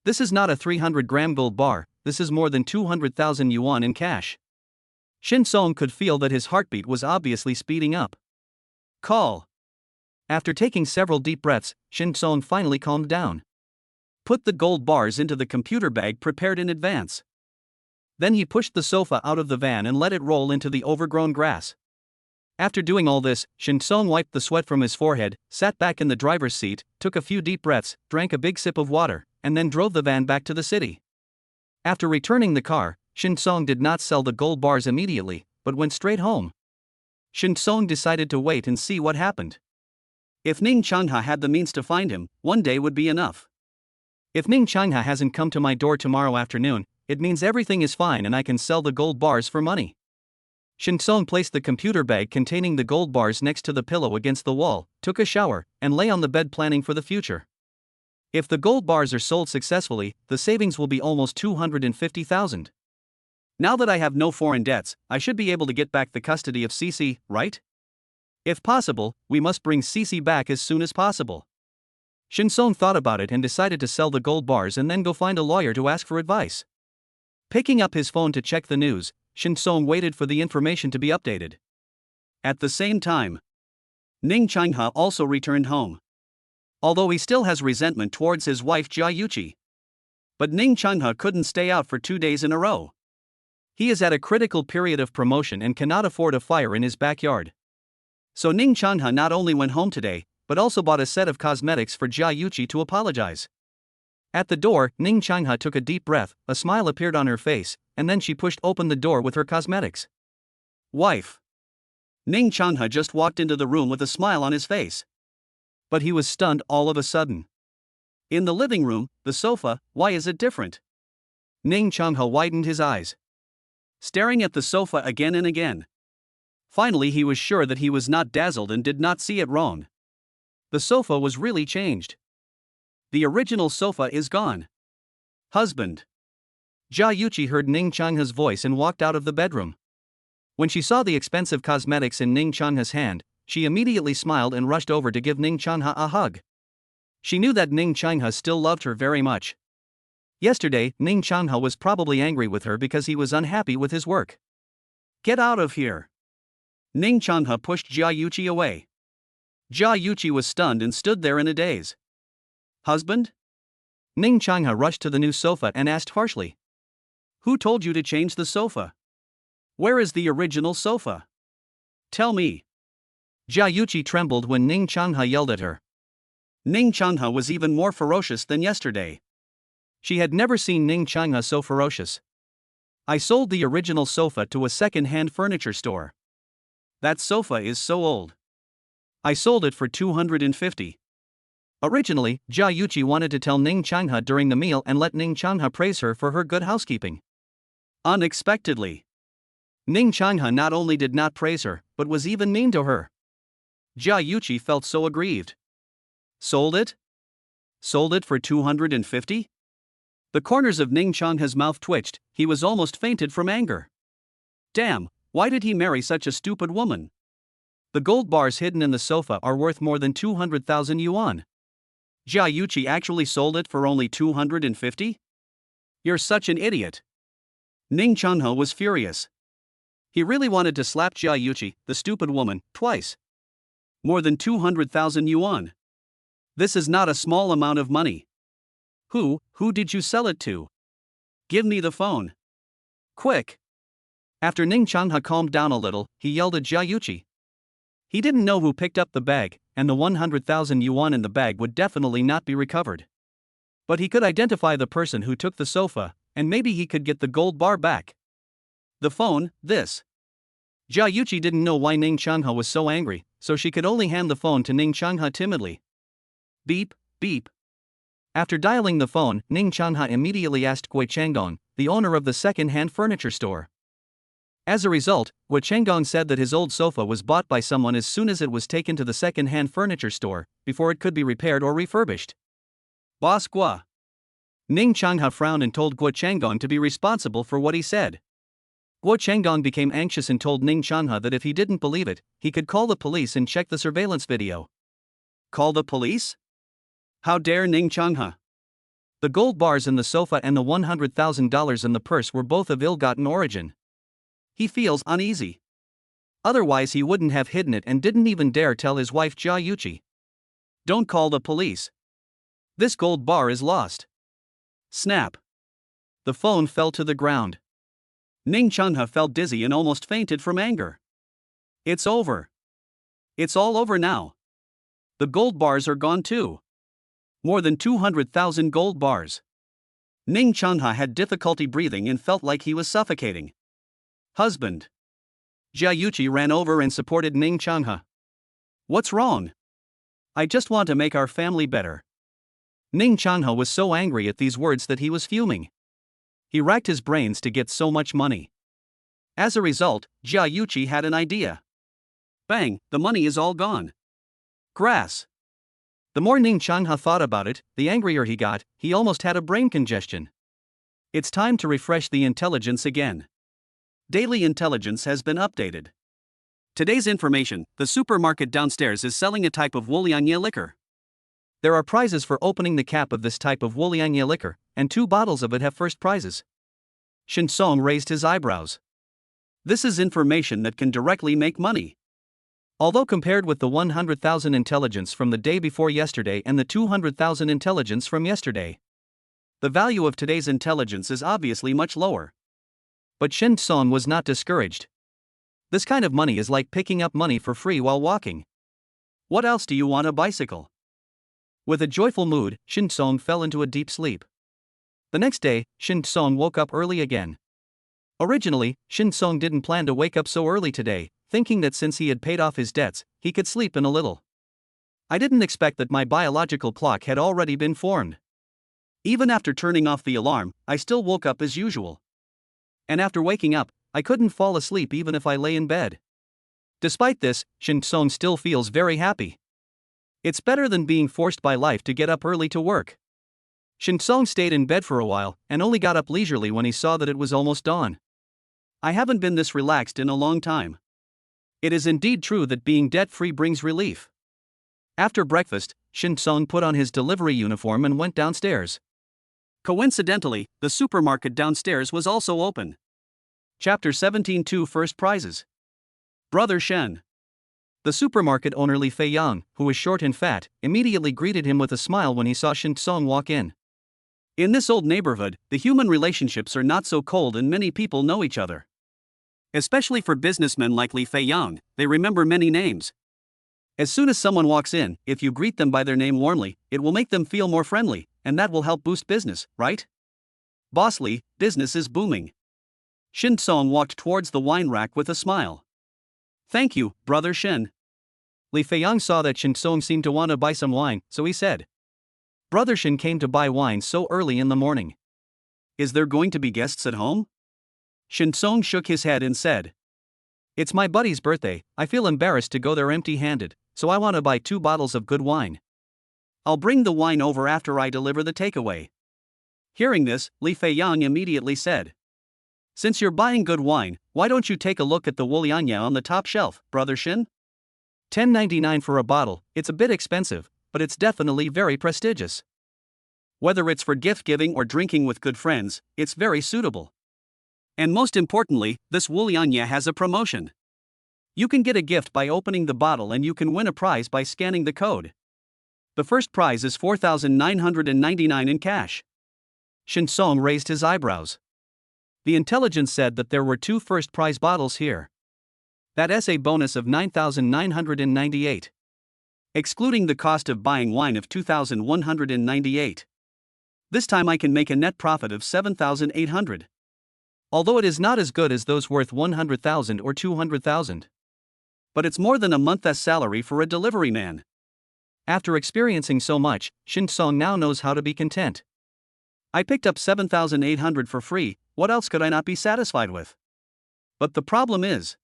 [SPEAKER 1] This is not a 300-gram gold bar, this is more than 200,000 yuan in cash. Shin Song could feel that his heartbeat was obviously speeding up. Call. After taking several deep breaths, Shin Song finally calmed down. Put the gold bars into the computer bag prepared in advance. Then he pushed the sofa out of the van and let it roll into the overgrown grass. After doing all this, Shin Song wiped the sweat from his forehead, sat back in the driver's seat, took a few deep breaths, drank a big sip of water, and then drove the van back to the city. After returning the car, Shin Song did not sell the gold bars immediately, but went straight home. Shin Song decided to wait and see what happened. If Ning Changha had the means to find him, one day would be enough. If Ning Changha hasn't come to my door tomorrow afternoon, it means everything is fine and I can sell the gold bars for money. Shin Song placed the computer bag containing the gold bars next to the pillow against the wall, took a shower, and lay on the bed planning for the future. If the gold bars are sold successfully, the savings will be almost 250,000. Now that I have no foreign debts, I should be able to get back the custody of Cece, right? If possible, we must bring Cece back as soon as possible. Shin Song thought about it and decided to sell the gold bars and then go find a lawyer to ask for advice. Picking up his phone to check the news, Shin Song waited for the information to be updated. At the same time, Ning Changha also returned home. Although he still has resentment towards his wife Jia Yuqi. But Ning Changha couldn't stay out for 2 days in a row. He is at a critical period of promotion and cannot afford a fire in his backyard. So Ning Changha not only went home today, but also bought a set of cosmetics for Jia Yuqi to apologize. At the door, Ning Changha took a deep breath, a smile appeared on her face, and then she pushed open the door with her cosmetics. Wife. Ning Changha just walked into the room with a smile on his face. But he was stunned all of a sudden. In the living room, the sofa, why is it different? Ning Changha widened his eyes, staring at the sofa again and again. Finally he was sure that he was not dazzled and did not see it wrong. The sofa was really changed. The original sofa is gone. Husband. Jia Yuqi heard Ning Changha's voice and walked out of the bedroom. When she saw the expensive cosmetics in Ning Changha's hand, she immediately smiled and rushed over to give Ning Changha a hug. She knew that Ning Changha still loved her very much. Yesterday, Ning Changha was probably angry with her because he was unhappy with his work. Get out of here. Ning Changha pushed Jia Yuqi away. Jia Yuqi was stunned and stood there in a daze. Husband? Ning Changha rushed to the new sofa and asked harshly. Who told you to change the sofa? Where is the original sofa? Tell me. Jia Yuqi trembled when Ning Changha yelled at her. Ning Changha was even more ferocious than yesterday. She had never seen Ning Changha so ferocious. I sold the original sofa to a second-hand furniture store. That sofa is so old. I sold it for 250. Originally, Jia Yuqi wanted to tell Ning Changha during the meal and let Ning Changha praise her for her good housekeeping. Unexpectedly, Ning Changha not only did not praise her, but was even mean to her. Jia Yuqi felt so aggrieved. Sold it? Sold it for 250? The corners of Ning Changha's mouth twitched, he was almost fainted from anger. Damn, why did he marry such a stupid woman? The gold bars hidden in the sofa are worth more than 200,000 yuan. Jia Yuqi actually sold it for only 250? You're such an idiot. Ning Changha was furious. He really wanted to slap Jia Yuqi, the stupid woman, twice. More than 200,000 yuan. This is not a small amount of money. Who did you sell it to? Give me the phone. Quick. After Ning Changha calmed down a little, he yelled at Jia Yuqi. He didn't know who picked up the bag, and the 100,000 yuan in the bag would definitely not be recovered. But he could identify the person who took the sofa, and maybe he could get the gold bar back. The phone, this. Jia Yuqi didn't know why Ning Changha was so angry, so she could only hand the phone to Ning Changha timidly. Beep, beep. After dialing the phone, Ning Changha immediately asked Gui Changgong, the owner of the second-hand furniture store. As a result, Gui Changgong said that his old sofa was bought by someone as soon as it was taken to the second-hand furniture store, before it could be repaired or refurbished. Boss Gua. Ning Changha frowned and told Gui Changgong to be responsible for what he said. Gui Changgong became anxious and told Ning Changha that if he didn't believe it, he could call the police and check the surveillance video. Call the police? How dare Ning Changha? The gold bars in the sofa and the $100,000 in the purse were both of ill-gotten origin. He feels uneasy. Otherwise he wouldn't have hidden it and didn't even dare tell his wife Jia Yuqi. Don't call the police. This gold bar is lost. Snap. The phone fell to the ground. Ning Changha felt dizzy and almost fainted from anger. It's over. It's all over now. The gold bars are gone too. More than 200,000 gold bars. Ning Changha had difficulty breathing and felt like he was suffocating. Husband. Jia Yuqi ran over and supported Ning Changha. What's wrong? I just want to make our family better. Ning Changhe was so angry at these words that he was fuming. He racked his brains to get so much money. As a result, Jia Yuqi had an idea. Bang, the money is all gone. Grass. The more Ning Changhe thought about it, the angrier he got. He almost had a brain congestion. It's time to refresh the intelligence again. Daily intelligence has been updated. Today's information: the supermarket downstairs is selling a type of Wulianye liquor. There are prizes for opening the cap of this type of Wulianye liquor, and 2 bottles of it have first prizes. Shin Song raised his eyebrows. This is information that can directly make money. Although compared with the 100,000 intelligence from the day before yesterday and the 200,000 intelligence from yesterday, the value of today's intelligence is obviously much lower. But Shin Song was not discouraged. This kind of money is like picking up money for free while walking. What else do you want? A bicycle? With a joyful mood, Shin Song fell into a deep sleep. The next day, Shin Song woke up early again. Originally, Shin Song didn't plan to wake up so early today, thinking that since he had paid off his debts, he could sleep in a little. I didn't expect that my biological clock had already been formed. Even after turning off the alarm, I still woke up as usual. And after waking up, I couldn't fall asleep even if I lay in bed. Despite this, Shin Song still feels very happy. It's better than being forced by life to get up early to work. Shin Song stayed in bed for a while, and only got up leisurely when he saw that it was almost dawn. I haven't been this relaxed in a long time. It is indeed true that being debt-free brings relief. After breakfast, Shin Song put on his delivery uniform and went downstairs. Coincidentally, the supermarket downstairs was also open. Chapter 17: 2 First Prizes. Brother Shen. The supermarket owner Li Feiyang, who was short and fat, immediately greeted him with a smile when he saw Shin Song walk in. In this old neighborhood, the human relationships are not so cold and many people know each other. Especially for businessmen like Li Feiyang, they remember many names. As soon as someone walks in, if you greet them by their name warmly, it will make them feel more friendly, and that will help boost business, right? Boss Li, business is booming. Shin Song walked towards the wine rack with a smile. Thank you, Brother Shen. Li Feiyang saw that Shin Song seemed to want to buy some wine, so he said. Brother Shen came to buy wine so early in the morning. Is there going to be guests at home? Shin Song shook his head and said. It's my buddy's birthday. I feel embarrassed to go there empty-handed, so I want to buy 2 bottles of good wine. I'll bring the wine over after I deliver the takeaway. Hearing this, Li Feiyang immediately said. Since you're buying good wine, why don't you take a look at the Wulianye on the top shelf, Brother Shin? $10.99 for a bottle. It's a bit expensive, but it's definitely very prestigious. Whether it's for gift giving or drinking with good friends, it's very suitable. And most importantly, this Wulianye has a promotion. You can get a gift by opening the bottle and you can win a prize by scanning the code. The first prize is 4,999 in cash. Shin Song raised his eyebrows. The intelligence said that there were 2 first prize bottles here. That's a bonus of 9,998. Excluding the cost of buying wine of 2,198. This time I can make a net profit of 7,800. Although it is not as good as those worth 100,000 or 200,000. But it's more than a month's salary for a delivery man. After experiencing so much, Shin Song now knows how to be content. I picked up 7,800 for free, what else could I not be satisfied with? But the problem is.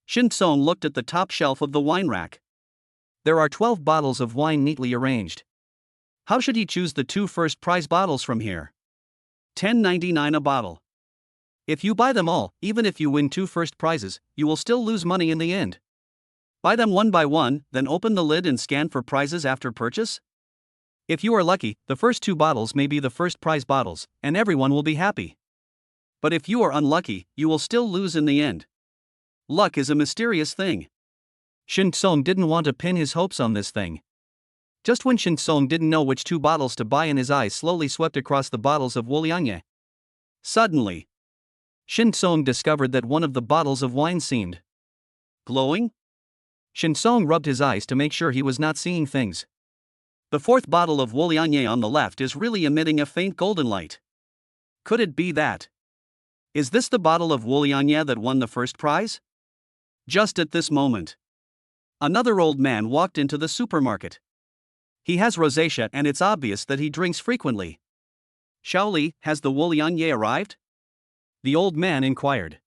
[SPEAKER 1] Shin Song looked at the top shelf of the wine rack. There are 12 bottles of wine neatly arranged. How should he choose the 2 first prize bottles from here? $10.99 a bottle. If you buy them all, even if you win 2 first prizes, you will still lose money in the end. Buy them one by one, then open the lid and scan for prizes after purchase? If you are lucky, the first 2 bottles may be the first prize bottles, and everyone will be happy. But if you are unlucky, you will still lose in the end. Luck is a mysterious thing. Shin Song didn't want to pin his hopes on this thing. Just when Shin Song didn't know which 2 bottles to buy and his eyes slowly swept across the bottles of Wulianye. Suddenly, Shin Song discovered that one of the bottles of wine seemed glowing. Shin Song rubbed his eyes to make sure he was not seeing things. The 4th bottle of Wulianye on the left is really emitting a faint golden light. Could it be that? Is this the bottle of Wulianye that won the first prize? Just at this moment, another old man walked into the supermarket. He has rosacea and it's obvious that he drinks frequently. Shaoli, has the Wulianye arrived? The old man inquired.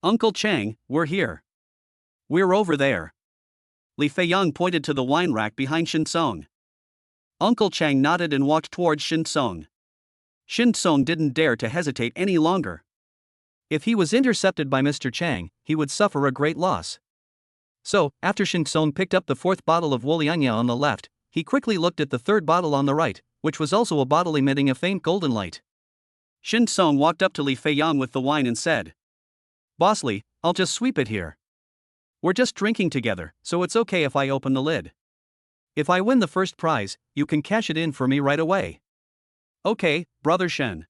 [SPEAKER 1] Uncle Chang, we're here. We're over there. Li Feiyang pointed to the wine rack behind Shinsong. Uncle Chang nodded and walked towards Shinsong. Shinsong didn't dare to hesitate any longer. If he was intercepted by Mr. Chang, he would suffer a great loss. So, after Shinsong picked up the fourth bottle of Wulianya on the left, he quickly looked at the third bottle on the right, which was also a bottle emitting a faint golden light. Shinsong walked up to Li Feiyang with the wine and said, Boss Li, I'll just sweep it here. We're just drinking together, so it's okay if I open the lid. If I win the first prize, you can cash it in for me right away. Okay, Brother Shen.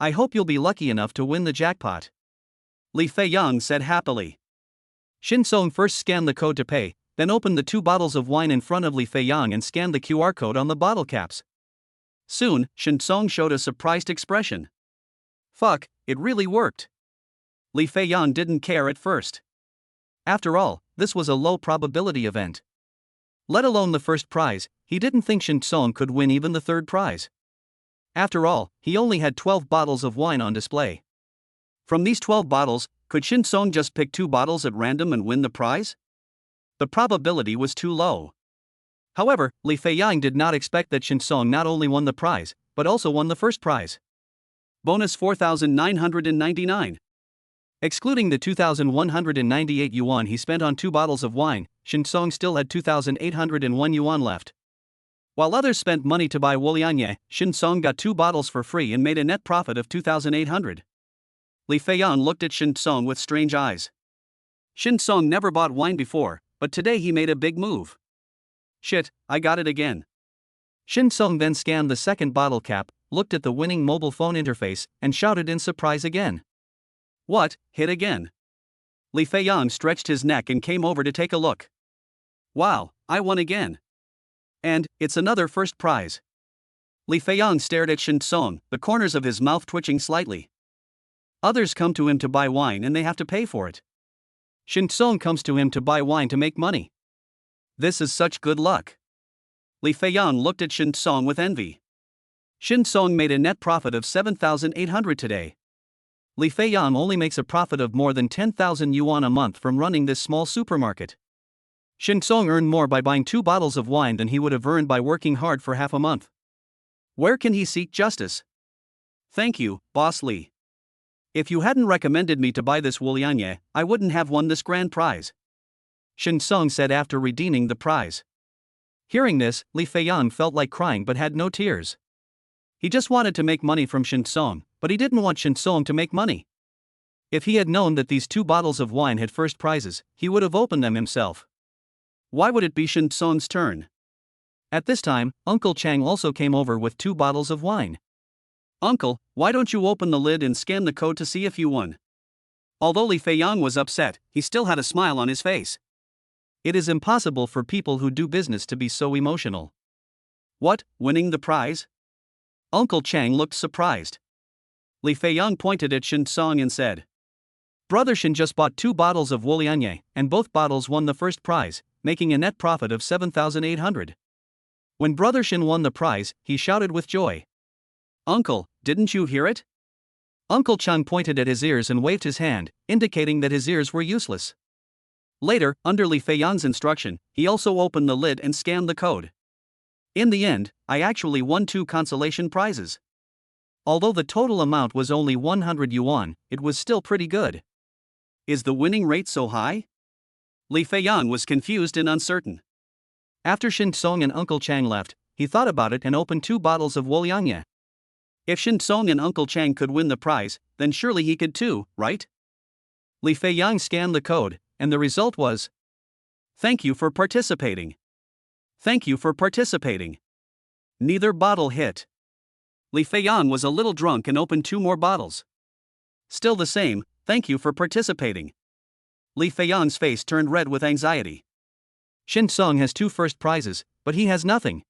[SPEAKER 1] I hope you'll be lucky enough to win the jackpot. Li Feiyang said happily. Shinsong first scanned the code to pay, then opened the 2 bottles of wine in front of Li Feiyang and scanned the QR code on the bottle caps. Soon, Shinsong showed a surprised expression. Fuck, it really worked. Li Feiyang didn't care at first. After all, this was a low probability event. Let alone the first prize, he didn't think Shinsong could win even the third prize. After all, he only had 12 bottles of wine on display. From these 12 bottles, could Shinsong just pick 2 bottles at random and win the prize? The probability was too low. However, Li Feiyang did not expect that Shinsong not only won the prize, but also won the first prize. Bonus 4,999. Excluding the 2,198 yuan he spent on 2 bottles of wine, Shinsong still had 2,801 yuan left. While others spent money to buy Wulianye, Shinsong got 2 bottles for free and made a net profit of 2,800. Li Feiyang looked at Shinsong with strange eyes. Shinsong never bought wine before, but today he made a big move. Shit, I got it again. Shinsong then scanned the second bottle cap, looked at the winning mobile phone interface, and shouted in surprise again. What, hit again? Li Feiyang stretched his neck and came over to take a look. Wow, I won again. And, it's another first prize. Li Feiyang stared at Shinsong, the corners of his mouth twitching slightly. Others come to him to buy wine and they have to pay for it. Shinsong comes to him to buy wine to make money. This is such good luck. Li Feiyang looked at Shinsong with envy. Shinsong made a net profit of 7,800 today. Li Feiyang only makes a profit of more than 10,000 yuan a month from running this small supermarket. Shinsong earned more by buying 2 bottles of wine than he would have earned by working hard for half a month. Where can he seek justice? Thank you, Boss Li. If you hadn't recommended me to buy this Wulianye, I wouldn't have won this grand prize. Shinsong said after redeeming the prize. Hearing this, Li Feiyang felt like crying but had no tears. He just wanted to make money from Shinsong, but he didn't want Shinsong to make money. If he had known that these 2 bottles of wine had first prizes, he would have opened them himself. Why would it be Shinsong's turn? At this time, Uncle Chang also came over with 2 bottles of wine. Uncle, why don't you open the lid and scan the code to see if you won? Although Li Feiyang was upset, he still had a smile on his face. It is impossible for people who do business to be so emotional. What, winning the prize? Uncle Chang looked surprised. Li Feiyang pointed at Shinsong and said, Brother Shin just bought 2 bottles of Wulianye, and both bottles won the first prize, making a net profit of 7,800. When Brother Shin won the prize, he shouted with joy. Uncle, didn't you hear it? Uncle Chang pointed at his ears and waved his hand, indicating that his ears were useless. Later, under Li Feiyang's instruction, he also opened the lid and scanned the code. In the end, I actually won 2 consolation prizes. Although the total amount was only 100 yuan, it was still pretty good. Is the winning rate so high? Li Feiyang was confused and uncertain. After Shinsong and Uncle Chang left, he thought about it and opened 2 bottles of Wulianye. If Shinsong and Uncle Chang could win the prize, then surely he could too, right? Li Feiyang scanned the code, and the result was, Thank you for participating. Thank you for participating. Neither bottle hit. Li Feiyang was a little drunk and opened 2 more bottles. Still the same, thank you for participating. Li Feiyang's face turned red with anxiety. Shinsong has 2 first prizes, but he has nothing.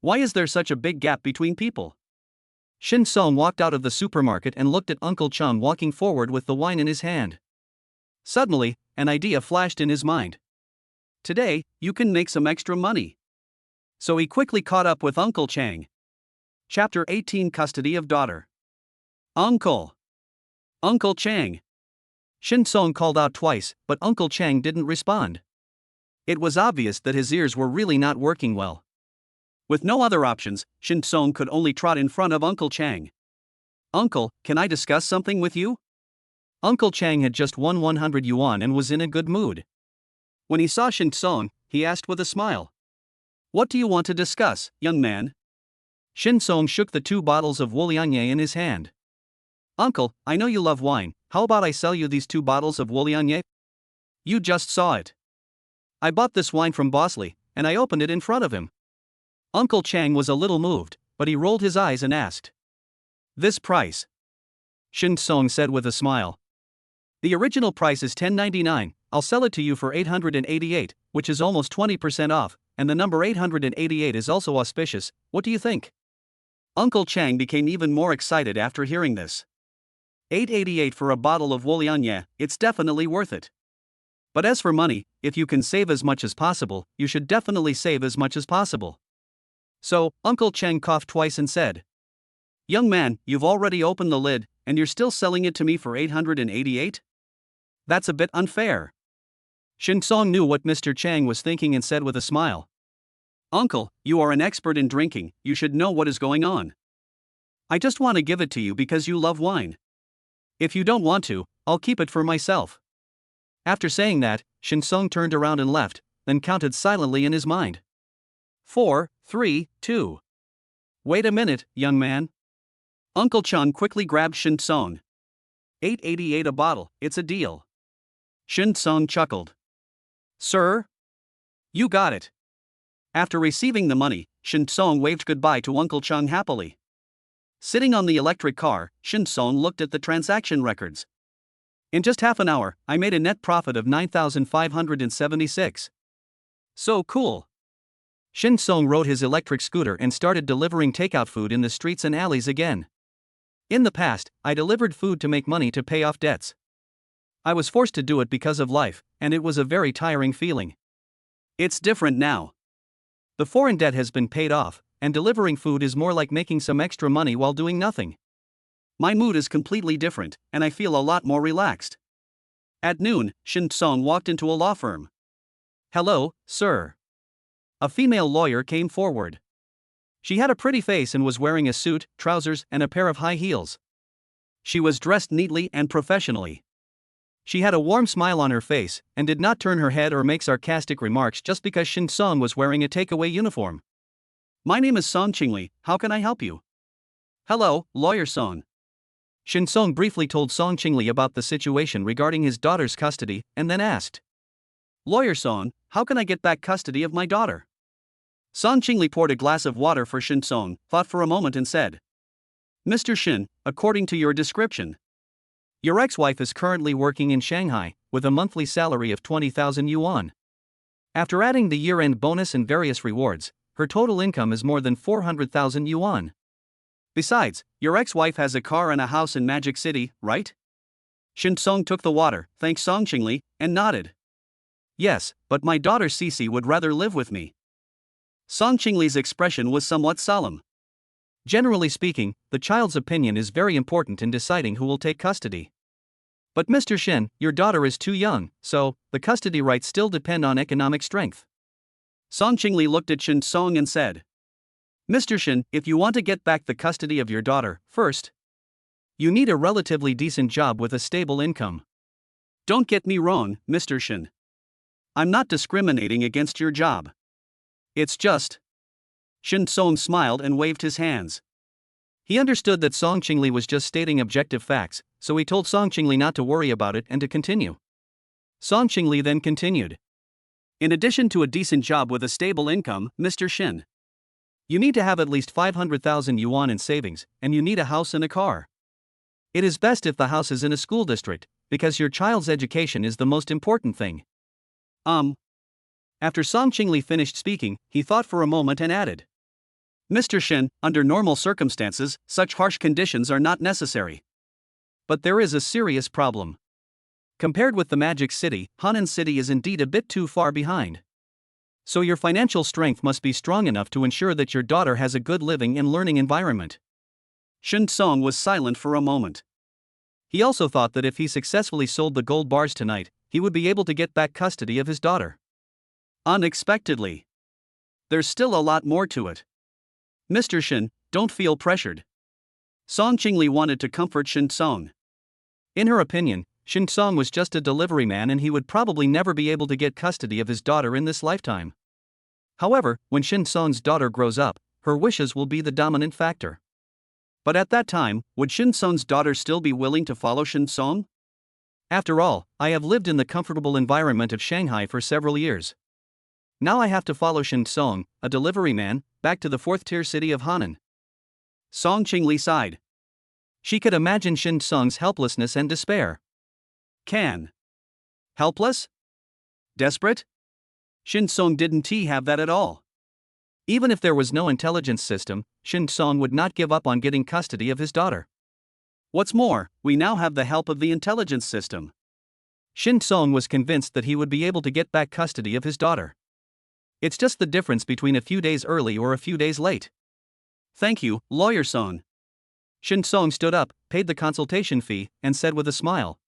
[SPEAKER 1] Why is there such a big gap between people? Shinsong walked out of the supermarket and looked at Uncle Chang walking forward with the wine in his hand. Suddenly, an idea flashed in his mind. Today, you can make some extra money. So he quickly caught up with Uncle Chang. Chapter 18, Custody of Daughter. Uncle! Uncle Chang! Shin Song called out twice, but Uncle Chang didn't respond. It was obvious that his ears were really not working well. With no other options, Shin Song could only trot in front of Uncle Chang. Uncle, can I discuss something with you? Uncle Chang had just won 100 yuan and was in a good mood. When he saw Shin Song, he asked with a smile. What do you want to discuss, young man? Shin Song shook the 2 bottles of Wolianye in his hand. Uncle, I know you love wine, how about I sell you these 2 bottles of Wolianye? You just saw it. I bought this wine from Bosley, and I opened it in front of him. Uncle Chang was a little moved, but he rolled his eyes and asked. This price? Shin Song said with a smile. The original price is 10.99, I'll sell it to you for 888, which is almost 20% off, and the number 888 is also auspicious, what do you think? Uncle Chang became even more excited after hearing this. 888 for a bottle of Wolianye, it's definitely worth it. But as for money, if you can save as much as possible, you should definitely save as much as possible. So, Uncle Chang coughed twice and said. Young man, you've already opened the lid, and you're still selling it to me for 888? That's a bit unfair. Shin Song knew what Mr. Chang was thinking and said with a smile. Uncle, you are an expert in drinking, you should know what is going on. I just want to give it to you because you love wine. If you don't want to, I'll keep it for myself. After saying that, Shin Song turned around and left, then counted silently in his mind. 4, 3, 2. Wait a minute, young man. Uncle Chang quickly grabbed Shin Song. 888 a bottle, it's a deal. Shin Song chuckled. Sir? You got it. After receiving the money, Shin Song waved goodbye to Uncle Chang happily. Sitting on the electric car, Shin Song looked at the transaction records. In just half an hour, I made a net profit of 9,576. So cool. Shin Song rode his electric scooter and started delivering takeout food in the streets and alleys again. In the past, I delivered food to make money to pay off debts. I was forced to do it because of life, and it was a very tiring feeling. It's different now. The foreign debt has been paid off, and delivering food is more like making some extra money while doing nothing. My mood is completely different, and I feel a lot more relaxed. At noon, Shin Song walked into a law firm. Hello, sir. A female lawyer came forward. She had a pretty face and was wearing a suit, trousers, and a pair of high heels. She was dressed neatly and professionally. She had a warm smile on her face, and did not turn her head or make sarcastic remarks just because Shin Song was wearing a takeaway uniform. My name is Song Qingli, how can I help you? Hello, Lawyer Song. Shin Song briefly told Song Qingli about the situation regarding his daughter's custody, and then asked. Lawyer Song, how can I get back custody of my daughter? Song Qingli poured a glass of water for Shin Song, thought for a moment and said. Mr. Shin, according to your description, your ex-wife is currently working in Shanghai, with a monthly salary of 20,000 yuan. After adding the year-end bonus and various rewards, her total income is more than 400,000 yuan. Besides, your ex-wife has a car and a house in Magic City, right? Shin Song took the water, thanked Song Qingli, and nodded. Yes, but my daughter Cece would rather live with me. Song Qingli's expression was somewhat solemn. Generally speaking, the child's opinion is very important in deciding who will take custody. But Mr. Shin, your daughter is too young, so the custody rights still depend on economic strength. Song Qingli looked at Shin Song and said, Mr. Shin, if you want to get back the custody of your daughter, first, you need a relatively decent job with a stable income. Don't get me wrong, Mr. Shin. I'm not discriminating against your job. It's just. Shin Song smiled and waved his hands. He understood that Song Qingli was just stating objective facts, so he told Song Qingli not to worry about it and to continue. Song Qingli then continued. In addition to a decent job with a stable income, Mr. Shin, you need to have at least 500,000 yuan in savings, and you need a house and a car. It is best if the house is in a school district, because your child's education is the most important thing. After Song Qingli finished speaking, he thought for a moment and added. Mr. Shin, under normal circumstances, such harsh conditions are not necessary. But there is a serious problem. Compared with the Magic City, Hanan City is indeed a bit too far behind. So your financial strength must be strong enough to ensure that your daughter has a good living and learning environment. Shin Song was silent for a moment. He also thought that if he successfully sold the gold bars tonight, he would be able to get back custody of his daughter. Unexpectedly. There's still a lot more to it. Mr. Shin, don't feel pressured. Song Qingli wanted to comfort Shin Song. In her opinion, Shin Song was just a delivery man and he would probably never be able to get custody of his daughter in this lifetime. However, when Shin Song's daughter grows up, her wishes will be the dominant factor. But at that time, would Shin Song's daughter still be willing to follow Shin Song? After all, I have lived in the comfortable environment of Shanghai for several years. Now I have to follow Shin Song, a delivery man, back to the fourth-tier city of Hanan. Song Qingli sighed. She could imagine Shin Song's helplessness and despair. Helpless? Desperate? Shin Song didn't have that at all. Even if there was no intelligence system, Shin Song would not give up on getting custody of his daughter. What's more, we now have the help of the intelligence system. Shin Song was convinced that he would be able to get back custody of his daughter. It's just the difference between a few days early or a few days late. Thank you, Lawyer Song. Shin Song stood up, paid the consultation fee, and said with a smile.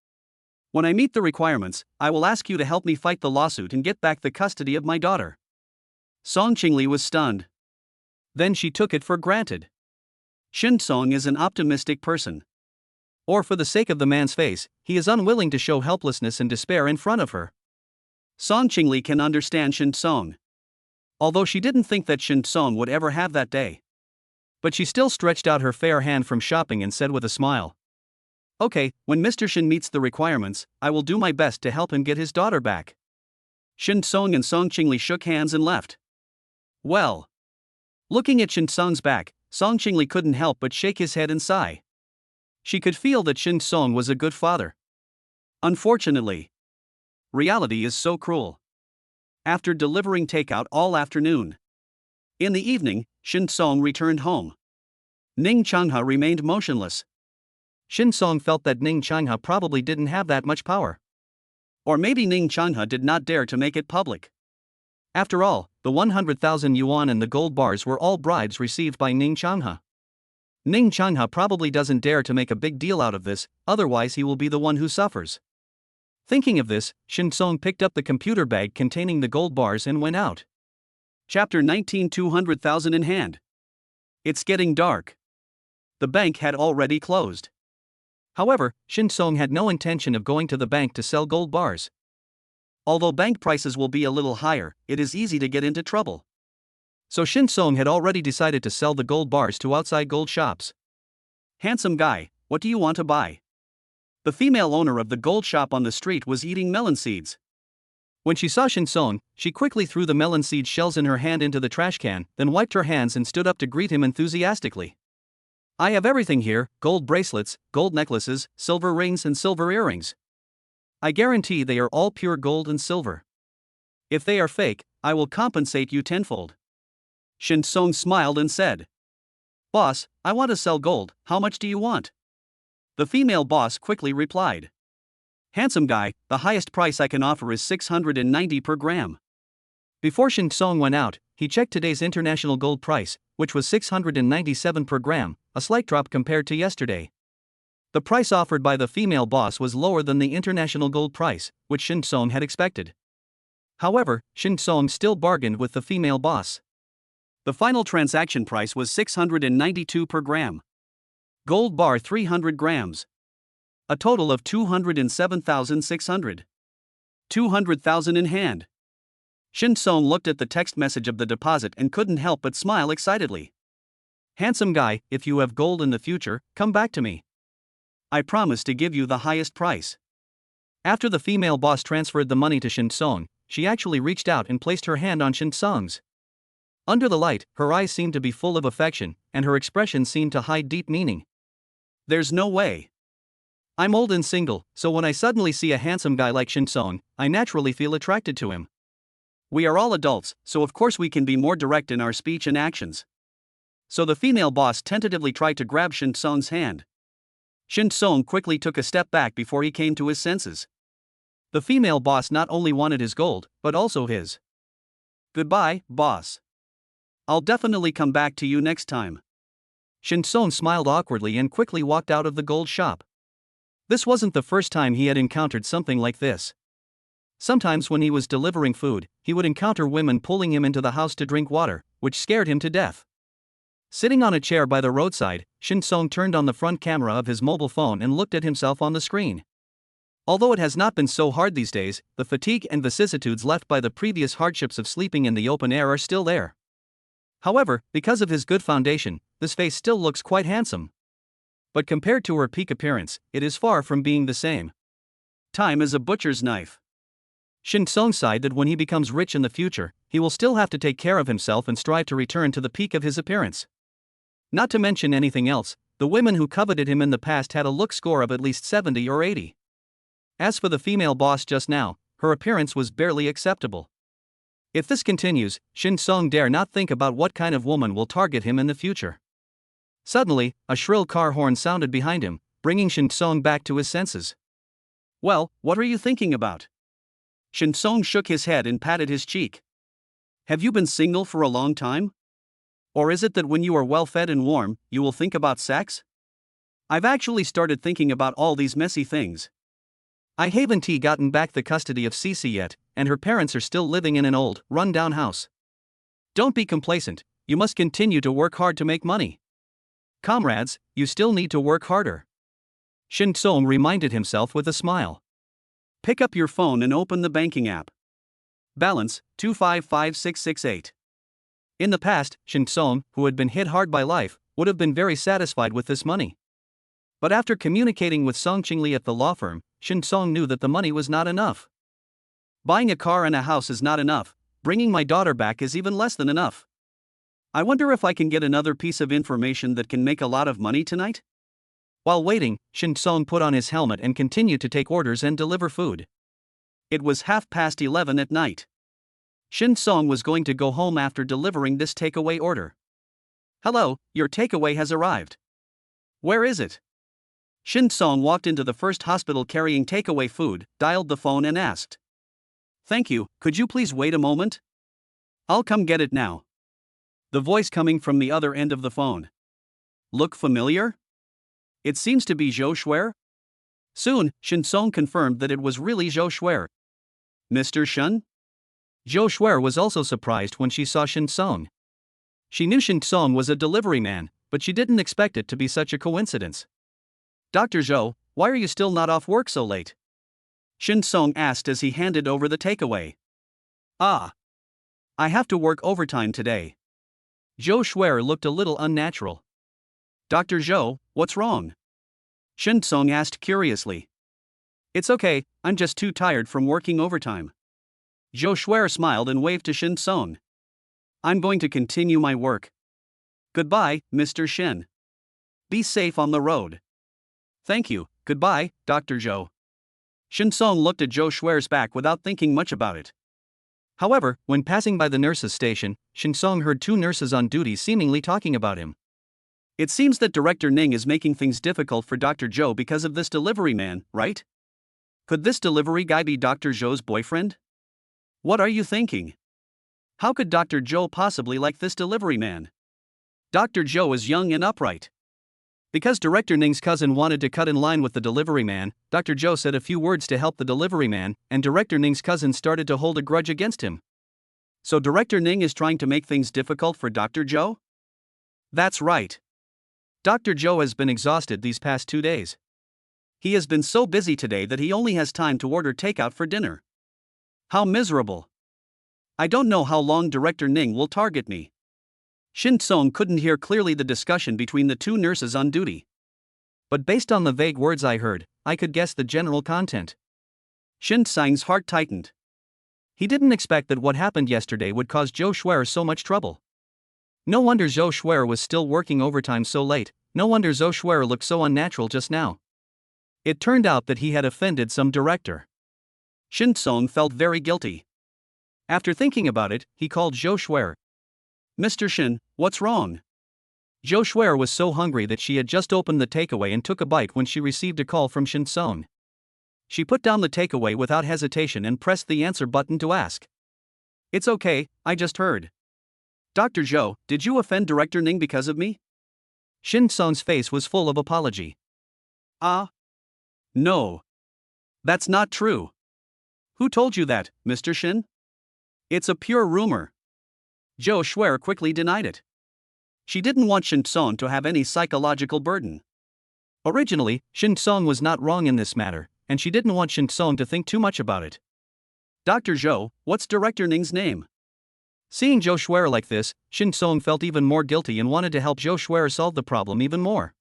[SPEAKER 1] When I meet the requirements, I will ask you to help me fight the lawsuit and get back the custody of my daughter. Song Qingli was stunned. Then she took it for granted. Shin Song is an optimistic person. Or for the sake of the man's face, he is unwilling to show helplessness and despair in front of her. Song Qingli can understand Shin Song. Although she didn't think that Shin Song would ever have that day. But she still stretched out her fair hand from shopping and said with a smile. Okay, when Mr. Shin meets the requirements, I will do my best to help him get his daughter back. Shin Song and Song Qingli shook hands and left. Well. Looking at Shin Song's back, Song Qingli couldn't help but shake his head and sigh. She could feel that Shin Song was a good father. Unfortunately, reality is so cruel. After delivering takeout all afternoon. In the evening, Shin Song returned home. Ning Changhe remained motionless. Shin Song felt that Ning Changhe probably didn't have that much power. Or maybe Ning Changhe did not dare to make it public. After all, the 100,000 yuan and the gold bars were all bribes received by Ning Changhe. Ning Changhe probably doesn't dare to make a big deal out of this, otherwise he will be the one who suffers. Thinking of this, Shin Song picked up the computer bag containing the gold bars and went out. Chapter 19, 200,000 in hand. It's getting dark. The bank had already closed. However, Shin Song had no intention of going to the bank to sell gold bars. Although bank prices will be a little higher, it is easy to get into trouble. So Shin Song had already decided to sell the gold bars to outside gold shops. Handsome guy, what do you want to buy? The female owner of the gold shop on the street was eating melon seeds. When she saw Shin Song, she quickly threw the melon seed shells in her hand into the trash can, then wiped her hands and stood up to greet him enthusiastically. I have everything here, gold bracelets, gold necklaces, silver rings and silver earrings. I guarantee they are all pure gold and silver. If they are fake, I will compensate you tenfold. Shin Song smiled and said. Boss, I want to sell gold, how much do you want? The female boss quickly replied. Handsome guy, the highest price I can offer is 690 per gram. Before Shin Song went out, he checked today's international gold price, which was 697 per gram, a slight drop compared to yesterday. The price offered by the female boss was lower than the international gold price, which Shin Song had expected. However, Shin Song still bargained with the female boss. The final transaction price was 692 per gram. Gold bar 300 grams. A total of 207,600. 200,000 in hand. Shin Song looked at the text message of the deposit and couldn't help but smile excitedly. Handsome guy, if you have gold in the future, come back to me. I promise to give you the highest price. After the female boss transferred the money to Shin Song, she actually reached out and placed her hand on Shin Song's. Under the light, her eyes seemed to be full of affection, and her expression seemed to hide deep meaning. There's no way. I'm old and single, so when I suddenly see a handsome guy like Shin Song, I naturally feel attracted to him. We are all adults, so of course we can be more direct in our speech and actions. So the female boss tentatively tried to grab Shin Song's hand. Shin Song quickly took a step back before he came to his senses. The female boss not only wanted his gold, but also his Goodbye, boss. I'll definitely come back to you next time. Shin Song smiled awkwardly and quickly walked out of the gold shop. This wasn't the first time he had encountered something like this. Sometimes when he was delivering food, he would encounter women pulling him into the house to drink water, which scared him to death. Sitting on a chair by the roadside, Shin Song turned on the front camera of his mobile phone and looked at himself on the screen. Although it has not been so hard these days, the fatigue and vicissitudes left by the previous hardships of sleeping in the open air are still there. However, because of his good foundation, this face still looks quite handsome. But compared to her peak appearance, it is far from being the same. Time is a butcher's knife. Shin Song sighed that when he becomes rich in the future, he will still have to take care of himself and strive to return to the peak of his appearance. Not to mention anything else, the women who coveted him in the past had a look score of at least 70 or 80. As for the female boss just now, her appearance was barely acceptable. If this continues, Shin Song dare not think about what kind of woman will target him in the future. Suddenly, a shrill car horn sounded behind him, bringing Shin Song back to his senses. Well, what are you thinking about? Shin Song shook his head and patted his cheek. Have you been single for a long time? Or is it that when you are well fed and warm, you will think about sex? I've actually started thinking about all these messy things. I haven't gotten back the custody of Cece yet, and her parents are still living in an old, run-down house. Don't be complacent, you must continue to work hard to make money. Comrades, you still need to work harder. Shin Song reminded himself with a smile. Pick up your phone and open the banking app. Balance, 255668. In the past, Shin Song, who had been hit hard by life, would have been very satisfied with this money. But after communicating with Song Qingli at the law firm, Shin Song knew that the money was not enough. Buying a car and a house is not enough, bringing my daughter back is even less than enough. I wonder if I can get another piece of information that can make a lot of money tonight? While waiting, Shin Song put on his helmet and continued to take orders and deliver food. It was 11:30 at night. Shin Song was going to go home after delivering this takeaway order. Hello, your takeaway has arrived. Where is it? Shin Song walked into the first hospital carrying takeaway food, dialed the phone and asked. Thank you, could you please wait a moment? I'll come get it now. The voice coming from the other end of the phone. Look familiar? It seems to be Zhou Shuer. Soon, Shin Song confirmed that it was really Zhou Shuer. Mr. Shen? Zhou Shuer was also surprised when she saw Shin Song. She knew Shin Song was a delivery man, but she didn't expect it to be such a coincidence. Dr. Zhou, why are you still not off work so late? Shin Song asked as he handed over the takeaway. Ah. I have to work overtime today. Zhou Shuer looked a little unnatural. Dr. Zhou, what's wrong? Shin Song asked curiously. It's okay, I'm just too tired from working overtime. Zhou Shuer smiled and waved to Shin Song. I'm going to continue my work. Goodbye, Mr. Shin. Be safe on the road. Thank you, goodbye, Dr. Zhou. Shin Song looked at Zhou Shuer's back without thinking much about it. However, when passing by the nurses' station, Shin Song heard two nurses on duty seemingly talking about him. It seems that Director Ning is making things difficult for Dr. Zhou because of this delivery man, right? Could this delivery guy be Dr. Zhou's boyfriend? What are you thinking? How could Dr. Zhou possibly like this delivery man? Dr. Zhou is young and upright. Because Director Ning's cousin wanted to cut in line with the delivery man, Dr. Zhou said a few words to help the delivery man, and Director Ning's cousin started to hold a grudge against him. So Director Ning is trying to make things difficult for Dr. Zhou? That's right. Dr. Zhou has been exhausted these past 2 days. He has been so busy today that he only has time to order takeout for dinner. How miserable. I don't know how long Director Ning will target me. Shin Song couldn't hear clearly the discussion between the two nurses on duty. But based on the vague words I heard, I could guess the general content. Shin Sang's heart tightened. He didn't expect that what happened yesterday would cause Zhou Shuer so much trouble. No wonder Zhou Shuer was still working overtime so late, no wonder Zhou Shuer looked so unnatural just now. It turned out that he had offended some director. Shin Song felt very guilty. After thinking about it, he called Zhou Shuer. Mr. Shin, what's wrong? Zhou Shuer was so hungry that she had just opened the takeaway and took a bite when she received a call from Shin Song. She put down the takeaway without hesitation and pressed the answer button to ask. It's okay, I just heard. Dr. Zhou, did you offend Director Ning because of me? Shin Song's face was full of apology. No. That's not true. Who told you that, Mr. Shin? It's a pure rumor. Zhou Shuer quickly denied it. She didn't want Shin Song to have any psychological burden. Originally, Shin Song was not wrong in this matter, and she didn't want Shin Song to think too much about it. Dr. Zhou, what's Director Ning's name? Seeing Zhou Shuer like this, Shin Song felt even more guilty and wanted to help Zhou Shuer solve the problem even more.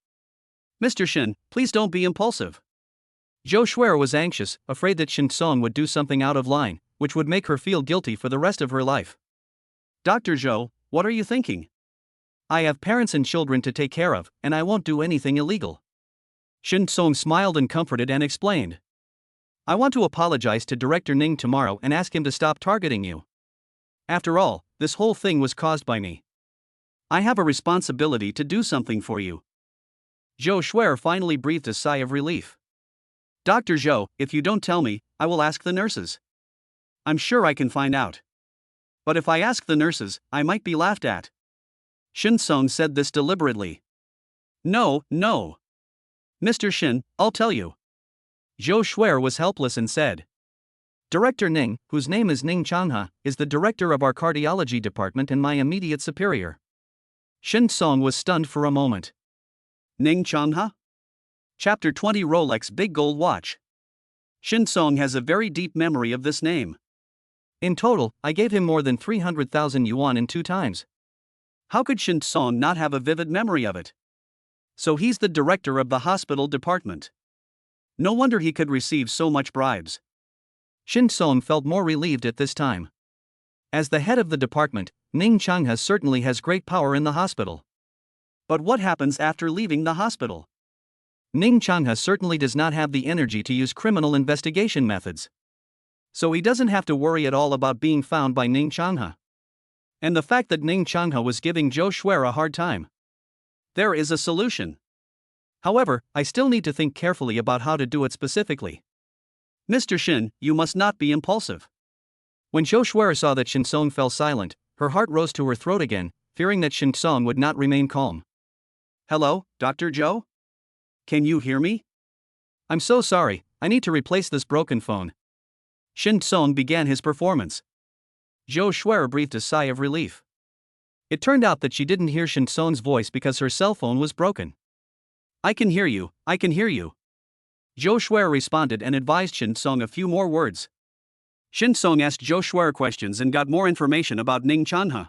[SPEAKER 1] Mr. Shin, please don't be impulsive. Zhou Shuer was anxious, afraid that Shin Song would do something out of line, which would make her feel guilty for the rest of her life. Dr. Zhou, what are you thinking? I have parents and children to take care of, and I won't do anything illegal. Shin Song smiled and comforted and explained. I want to apologize to Director Ning tomorrow and ask him to stop targeting you. After all, this whole thing was caused by me. I have a responsibility to do something for you. Zhou Shuer finally breathed a sigh of relief. Dr. Zhou, if you don't tell me, I will ask the nurses. I'm sure I can find out. But if I ask the nurses, I might be laughed at. Shin Song said this deliberately. No. Mr. Shin, I'll tell you. Zhou Shuer was helpless and said. Director Ning, whose name is Ning Changhe, is the director of our cardiology department and my immediate superior. Shin Song was stunned for a moment. Ning Changhe? Chapter 20 Rolex Big Gold Watch. Shin Song has a very deep memory of this name. In total, I gave him more than 300,000 yuan in 2 times. How could Shin Song not have a vivid memory of it? So he's the director of the hospital department. No wonder he could receive so much bribes. Shin Song felt more relieved at this time. As the head of the department, Ning Changhe certainly has great power in the hospital. But what happens after leaving the hospital? Ning Changhe certainly does not have the energy to use criminal investigation methods. So he doesn't have to worry at all about being found by Ning Changhe. And the fact that Ning Changhe was giving Zhou Shuer a hard time. There is a solution. However, I still need to think carefully about how to do it specifically. Mr. Shin, you must not be impulsive. When Zhou Shuer saw that Shin Song fell silent, her heart rose to her throat again, fearing that Shin Song would not remain calm. Hello, Dr. Zhou? Can you hear me? I'm so sorry, I need to replace this broken phone. Shin Song began his performance. Zhou Shuer breathed a sigh of relief. It turned out that she didn't hear Shin Song's voice because her cell phone was broken. I can hear you. Zhou Shuer responded and advised Shin Song a few more words. Shin Song asked Zhou Shuer questions and got more information about Ning Changhe.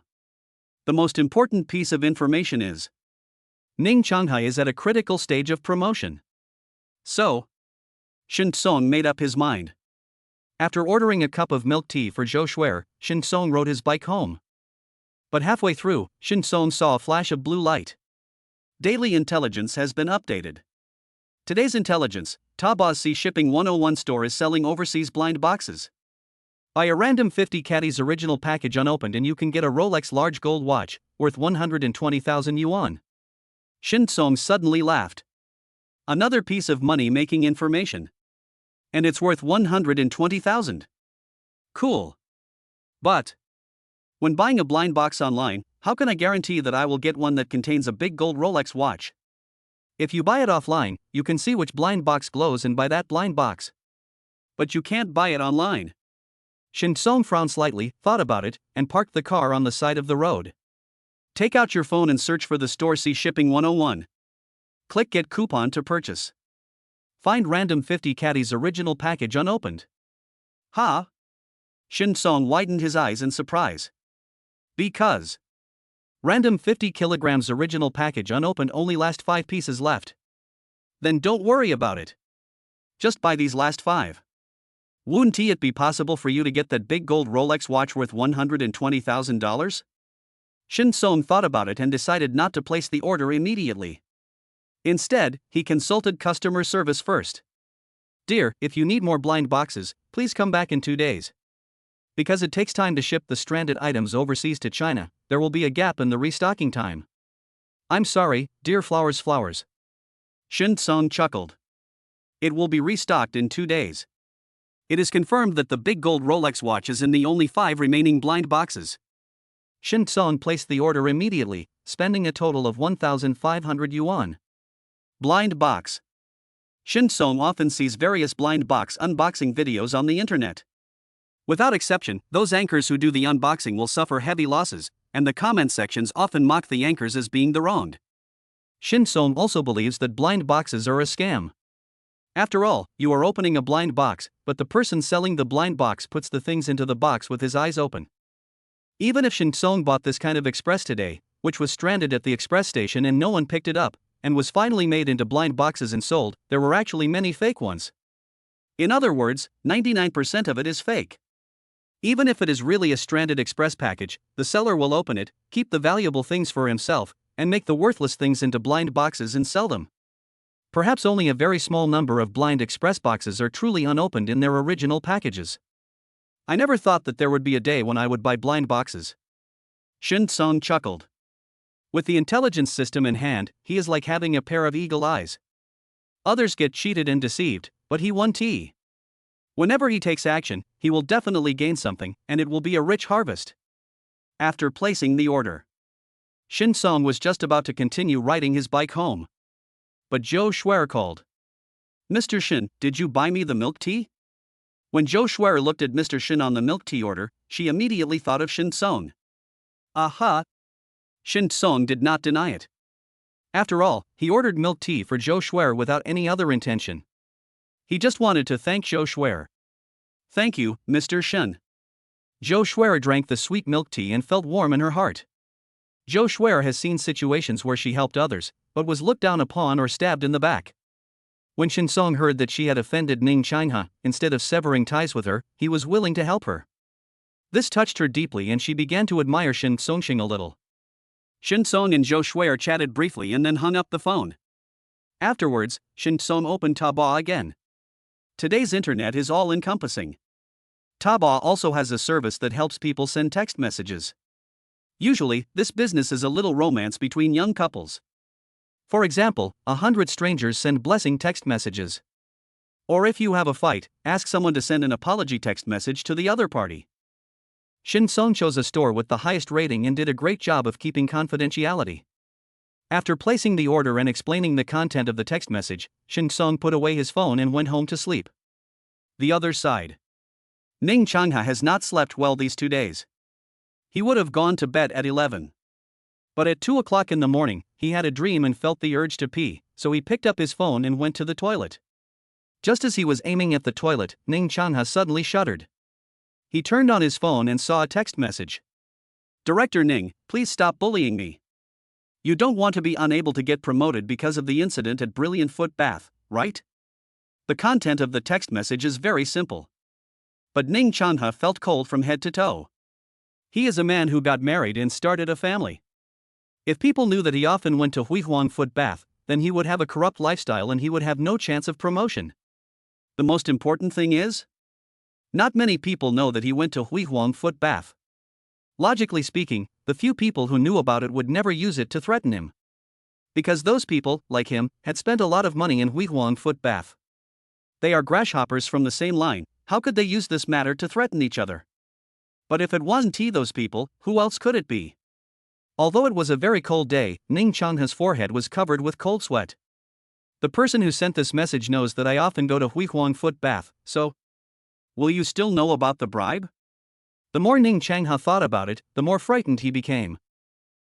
[SPEAKER 1] The most important piece of information is Ning Changhe is at a critical stage of promotion. So, Shin Song made up his mind. After ordering a cup of milk tea for Zhou Shuer, Shin Song rode his bike home. But halfway through, Shin Song saw a flash of blue light. Daily intelligence has been updated. Today's intelligence, Taobao Sea Shipping 101 store is selling overseas blind boxes. Buy a random 50 caddies original package unopened and you can get a Rolex large gold watch, worth 120,000 yuan. Shin Song suddenly laughed. Another piece of money-making information. And it's worth 120,000. Cool. But when buying a blind box online, how can I guarantee that I will get one that contains a big gold Rolex watch? If you buy it offline, you can see which blind box glows and buy that blind box. But you can't buy it online. Shin Song frowned slightly, thought about it, and parked the car on the side of the road. Take out your phone and search for the store Sea Shipping 101. Click Get Coupon to purchase. Find random 50 caddies original package unopened. Ha! Shin Song widened his eyes in surprise. Because random 50 kilograms original package unopened only last 5 pieces left. Then don't worry about it. Just buy these last 5. Wouldn't it be possible for you to get that big gold Rolex watch worth $120,000? Shin Song thought about it and decided not to place the order immediately. Instead, he consulted customer service first. Dear, if you need more blind boxes, please come back in 2 days. Because it takes time to ship the stranded items overseas to China, there will be a gap in the restocking time. I'm sorry, dear Flowers. Shin Song chuckled. It will be restocked in 2 days. It is confirmed that the big gold Rolex watch is in the only 5 remaining blind boxes. Shin Song placed the order immediately, spending a total of 1,500 yuan. Blind box. Shin Song often sees various blind box unboxing videos on the internet. Without exception, those anchors who do the unboxing will suffer heavy losses, and the comment sections often mock the anchors as being the wronged. Shin Song also believes that blind boxes are a scam. After all, you are opening a blind box, but the person selling the blind box puts the things into the box with his eyes open. Even if Shin Song bought this kind of express today, which was stranded at the express station and no one picked it up, and was finally made into blind boxes and sold, there were actually many fake ones. In other words, 99% of it is fake. Even if it is really a stranded express package, the seller will open it, keep the valuable things for himself, and make the worthless things into blind boxes and sell them. Perhaps only a very small number of blind express boxes are truly unopened in their original packages. I never thought that there would be a day when I would buy blind boxes. Shin Song chuckled. With the intelligence system in hand, he is like having a pair of eagle eyes. Others get cheated and deceived, but he won T. Whenever he takes action, he will definitely gain something, and it will be a rich harvest. After placing the order, Shin Song was just about to continue riding his bike home. But Zhou Shuer called. "Mr. Shin, did you buy me the milk tea?" When Zhou Shuer looked at Mr. Shin on the milk tea order, she immediately thought of Shin Song. Aha! Shin Song did not deny it. After all, he ordered milk tea for Zhou Shuer without any other intention. He just wanted to thank Zhou Shuer. "Thank you, Mr. Shin." Zhou Shuer drank the sweet milk tea and felt warm in her heart. Zhou Shuer has seen situations where she helped others, but was looked down upon or stabbed in the back. When Shin Song heard that she had offended Ning Changha, instead of severing ties with her, he was willing to help her. This touched her deeply and she began to admire Shin Songxing a little. Shin Song and Zhou Shuer chatted briefly and then hung up the phone. Afterwards, Shin Song opened Taobao again. Today's internet is all-encompassing. Taobao also has a service that helps people send text messages. Usually, this business is a little romance between young couples. For example, 100 strangers send blessing text messages. Or if you have a fight, ask someone to send an apology text message to the other party. Shin Song chose a store with the highest rating and did a great job of keeping confidentiality. After placing the order and explaining the content of the text message, Shin Song put away his phone and went home to sleep. The other side. Ning Changha has not slept well these 2 days. He would have gone to bed at 11. But at 2 o'clock in the morning, he had a dream and felt the urge to pee, so he picked up his phone and went to the toilet. Just as he was aiming at the toilet, Ning Changha suddenly shuddered. He turned on his phone and saw a text message. "Director Ning, please stop bullying me. You don't want to be unable to get promoted because of the incident at Brilliant Foot Bath, right?" The content of the text message is very simple. But Ning Changha felt cold from head to toe. He is a man who got married and started a family. If people knew that he often went to Huihuang Foot Bath, then he would have a corrupt lifestyle and he would have no chance of promotion. The most important thing is, not many people know that he went to Huihuang Foot Bath. Logically speaking, the few people who knew about it would never use it to threaten him. Because those people, like him, had spent a lot of money in Huihuang Foot Bath. They are grasshoppers from the same line, how could they use this matter to threaten each other? But if it wasn't those people, who else could it be? Although it was a very cold day, Ning Changha's forehead was covered with cold sweat. The person who sent this message knows that I often go to Huihuang Foot Bath, so will you still know about the bribe? The more Ning Changha thought about it, the more frightened he became.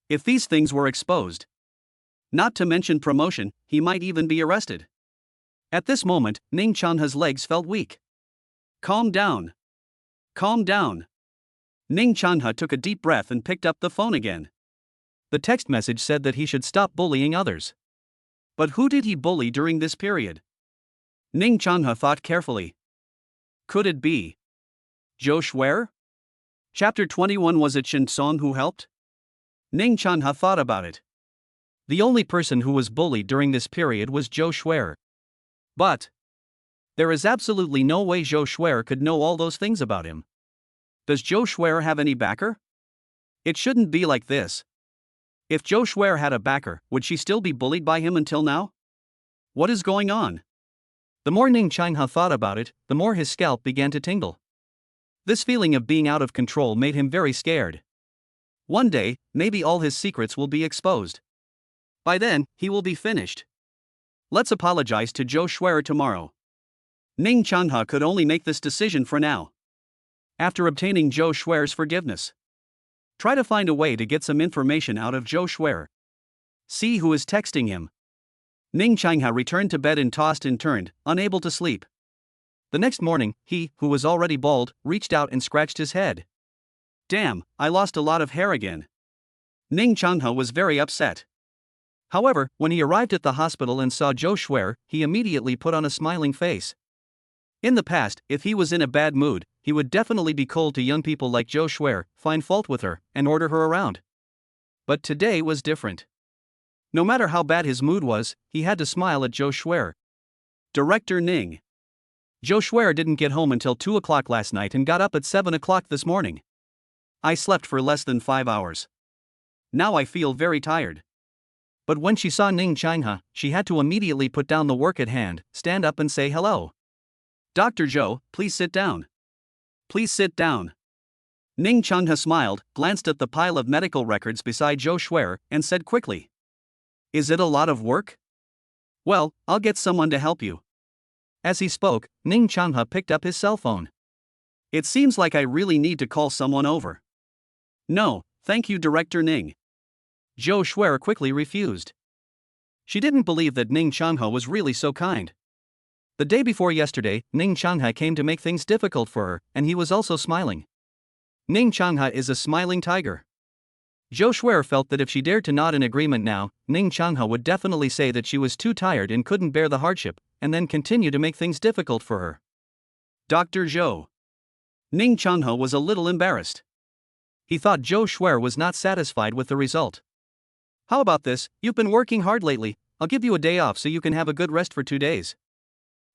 [SPEAKER 1] If these things were exposed, not to mention promotion, he might even be arrested. At this moment, Ning Changha's legs felt weak. Calm down. Calm down. Ning Changha took a deep breath and picked up the phone again. The text message said that he should stop bullying others. But who did he bully during this period? Ning Changha thought carefully. Could it be Zhou Shuer? Chapter 21. Was it Shin Song who helped? Ning Changha thought about it. The only person who was bullied during this period was Zhou Shuer. But there is absolutely no way Zhou Shuer could know all those things about him. Does Zhou Shuer have any backer? It shouldn't be like this. If Zhou Shuer had a backer, would she still be bullied by him until now? What is going on? The more Ning Changha thought about it, the more his scalp began to tingle. This feeling of being out of control made him very scared. One day, maybe all his secrets will be exposed. By then, he will be finished. Let's apologize to Joe Schwerer tomorrow. Ning Changha could only make this decision for now. After obtaining Joe Schwerer's forgiveness, try to find a way to get some information out of Joe Schwerer. See who is texting him. Ning Changha returned to bed and tossed and turned, unable to sleep. The next morning, he, who was already bald, reached out and scratched his head. Damn, I lost a lot of hair again. Ning Changha was very upset. However, when he arrived at the hospital and saw Joe Schwerer, he immediately put on a smiling face. In the past, if he was in a bad mood, he would definitely be cold to young people like Joe Schwerer, find fault with her, and order her around. But today was different. No matter how bad his mood was, he had to smile at Joe Schwerer. Director Ning. Joe Schwerer didn't get home until 2 o'clock last night and got up at 7 o'clock this morning. I slept for less than 5 hours. Now I feel very tired. But when she saw Ning Changha, she had to immediately put down the work at hand, stand up and say hello. Dr. Joe, please sit down. Please sit down. Ning Changha smiled, glanced at the pile of medical records beside Joe Schwerer, and said quickly, "Is it a lot of work?" "Well, I'll get someone to help you." As he spoke, Ning Changha picked up his cell phone. "It seems like I really need to call someone over." "No, thank you, Director Ning." Joe Schwerer quickly refused. She didn't believe that Ning Changha was really so kind. The day before yesterday, Ning Changha came to make things difficult for her, and he was also smiling. Ning Changha is a smiling tiger. Joe Schwerer felt that if she dared to nod in agreement now, Ning Changha would definitely say that she was too tired and couldn't bear the hardship, and then continue to make things difficult for her. Dr. Joe. Ning Changha was a little embarrassed. He thought Joe Schwerer was not satisfied with the result. "How about this? You've been working hard lately. I'll give you a day off so you can have a good rest for 2 days.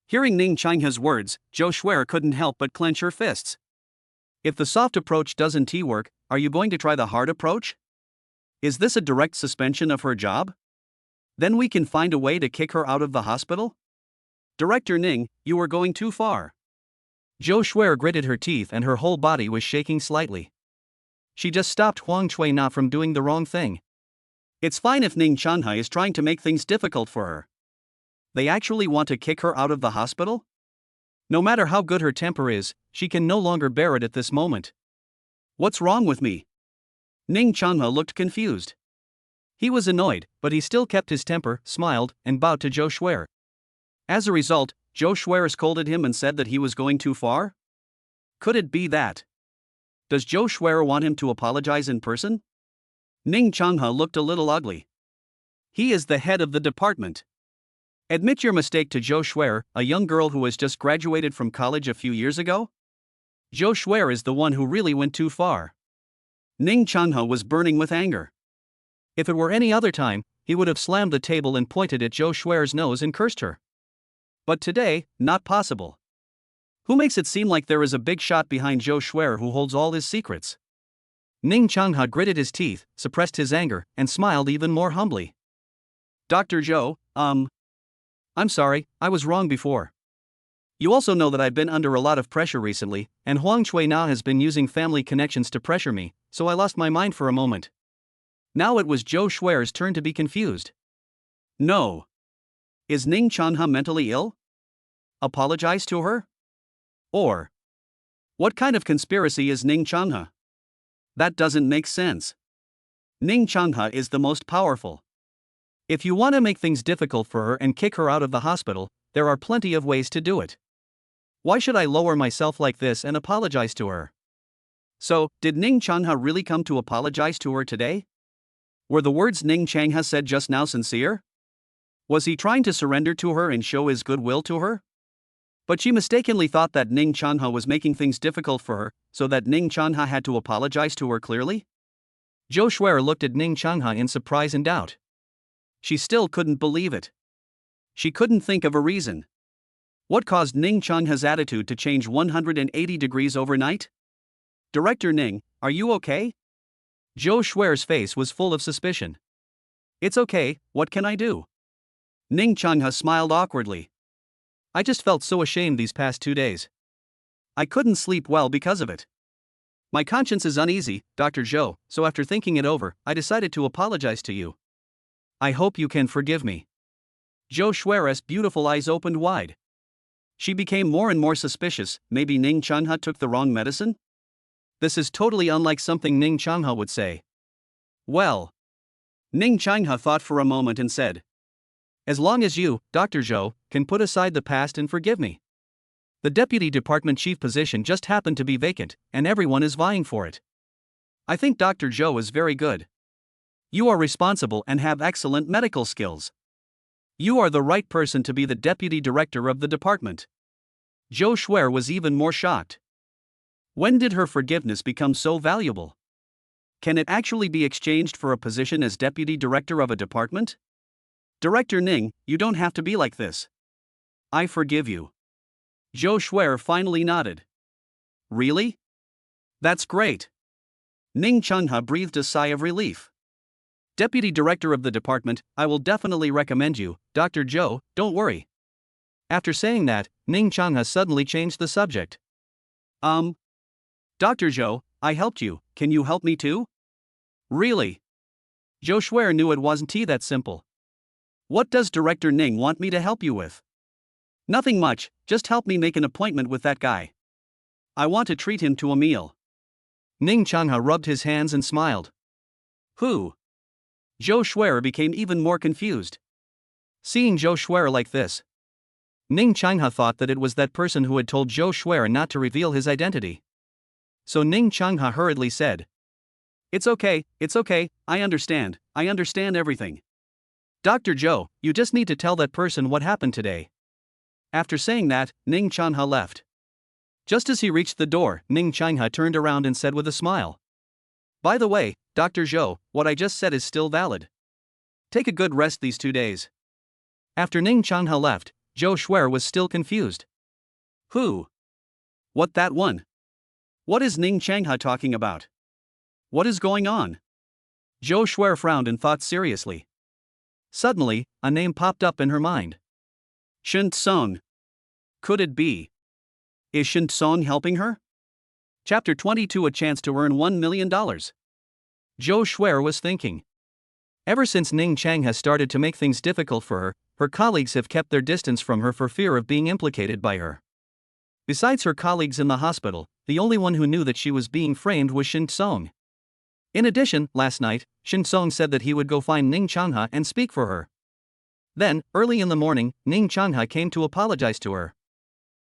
[SPEAKER 1] Hearing Ning Changha's words, Joe Schwerer couldn't help but clench her fists. If the soft approach doesn't work, are you going to try the hard approach? Is this a direct suspension of her job? Then we can find a way to kick her out of the hospital? Director Ning, you are going too far. Joe Schwerer gritted her teeth and her whole body was shaking slightly. She just stopped Huang Cui-na from doing the wrong thing. It's fine if Ning Changha is trying to make things difficult for her. They actually want to kick her out of the hospital? No matter how good her temper is, she can no longer bear it at this moment. What's wrong with me? Ning Changha looked confused. He was annoyed, but he still kept his temper, smiled, and bowed to Joe Schwerer. As a result, Joe Schwerer scolded him and said that he was going too far? Could it be that? Does Joe Schwerer want him to apologize in person? Ning Changha looked a little ugly. He is the head of the department. Admit your mistake to Joe Schwerer, a young girl who has just graduated from college a few years ago? Joe Schwerer is the one who really went too far. Ning Changha was burning with anger. If it were any other time, he would have slammed the table and pointed at Joe Schwerer's nose and cursed her. But today, not possible. Who makes it seem like there is a big shot behind Joe Schwerer who holds all his secrets? Ning Changha gritted his teeth, suppressed his anger, and smiled even more humbly. Dr. Joe, I'm sorry, I was wrong before. You also know that I've been under a lot of pressure recently, and Huang Cui-na has been using family connections to pressure me, so I lost my mind for a moment. Now it was Joe Schwerer's turn to be confused. No. Is Ning Changha mentally ill? Apologize to her? Or, what kind of conspiracy is Ning Changha? That doesn't make sense. Ning Changha is the most powerful. If you want to make things difficult for her and kick her out of the hospital, there are plenty of ways to do it. Why should I lower myself like this and apologize to her? So, did Ning Changha really come to apologize to her today? Were the words Ning Changha said just now sincere? Was he trying to surrender to her and show his goodwill to her? But she mistakenly thought that Ning Changha was making things difficult for her, so that Ning Changha had to apologize to her clearly? Joe Schwerer looked at Ning Changha in surprise and doubt. She still couldn't believe it. She couldn't think of a reason. What caused Ning Changha's attitude to change 180 degrees overnight? Director Ning, are you okay? Joe Schwerer's face was full of suspicion. It's okay, what can I do? Ning Changha smiled awkwardly. I just felt so ashamed these past 2 days. I couldn't sleep well because of it. My conscience is uneasy, Dr. Zhou, so after thinking it over, I decided to apologize to you. I hope you can forgive me. Zhou Shui's beautiful eyes opened wide. She became more and more suspicious. Maybe Ning Changhe took the wrong medicine? This is totally unlike something Ning Changhe would say. Well. Ning Changhe thought for a moment and said, as long as you, Dr. Zhou, can put aside the past and forgive me. The deputy department chief position just happened to be vacant, and everyone is vying for it. I think Dr. Zhou is very good. You are responsible and have excellent medical skills. You are the right person to be the deputy director of the department. Zhou Shui was even more shocked. When did her forgiveness become so valuable? Can it actually be exchanged for a position as deputy director of a department? Director Ning, you don't have to be like this. I forgive you. Zhou Shui finally nodded. Really? That's great. Ning Changhe breathed a sigh of relief. Deputy director of the department, I will definitely recommend you, Dr. Zhou, don't worry. After saying that, Ning Changhe suddenly changed the subject. Dr. Zhou, I helped you, can you help me too? Really? Zhou Shui knew it wasn't that simple. What does Director Ning want me to help you with? Nothing much, just help me make an appointment with that guy. I want to treat him to a meal. Ning Changhe rubbed his hands and smiled. Who? Zhou Shui became even more confused. Seeing Zhou Shui like this, Ning Changhe thought that it was that person who had told Zhou Shui not to reveal his identity. So Ning Changhe hurriedly said, It's okay, I understand everything. Dr. Zhou, you just need to tell that person what happened today. After saying that, Ning Changhe left. Just as he reached the door, Ning Changhe turned around and said with a smile, By the way, Dr. Zhou, what I just said is still valid. Take a good rest these 2 days. After Ning Changhe left, Zhou Shui was still confused. Who? What that one? What is Ning Changhe talking about? What is going on? Zhou Shui frowned and thought seriously. Suddenly, a name popped up in her mind. Shen Song. Could it be? Is Shen Song helping her? Chapter 22 A chance to earn $1 million. Zhou Shui was thinking. Ever since Ning Changhe started to make things difficult for her, her colleagues have kept their distance from her for fear of being implicated by her. Besides her colleagues in the hospital, the only one who knew that she was being framed was Shen Song. In addition, last night, Shen Song said that he would go find Ning Changhe and speak for her. Then, early in the morning, Ning Changhe came to apologize to her.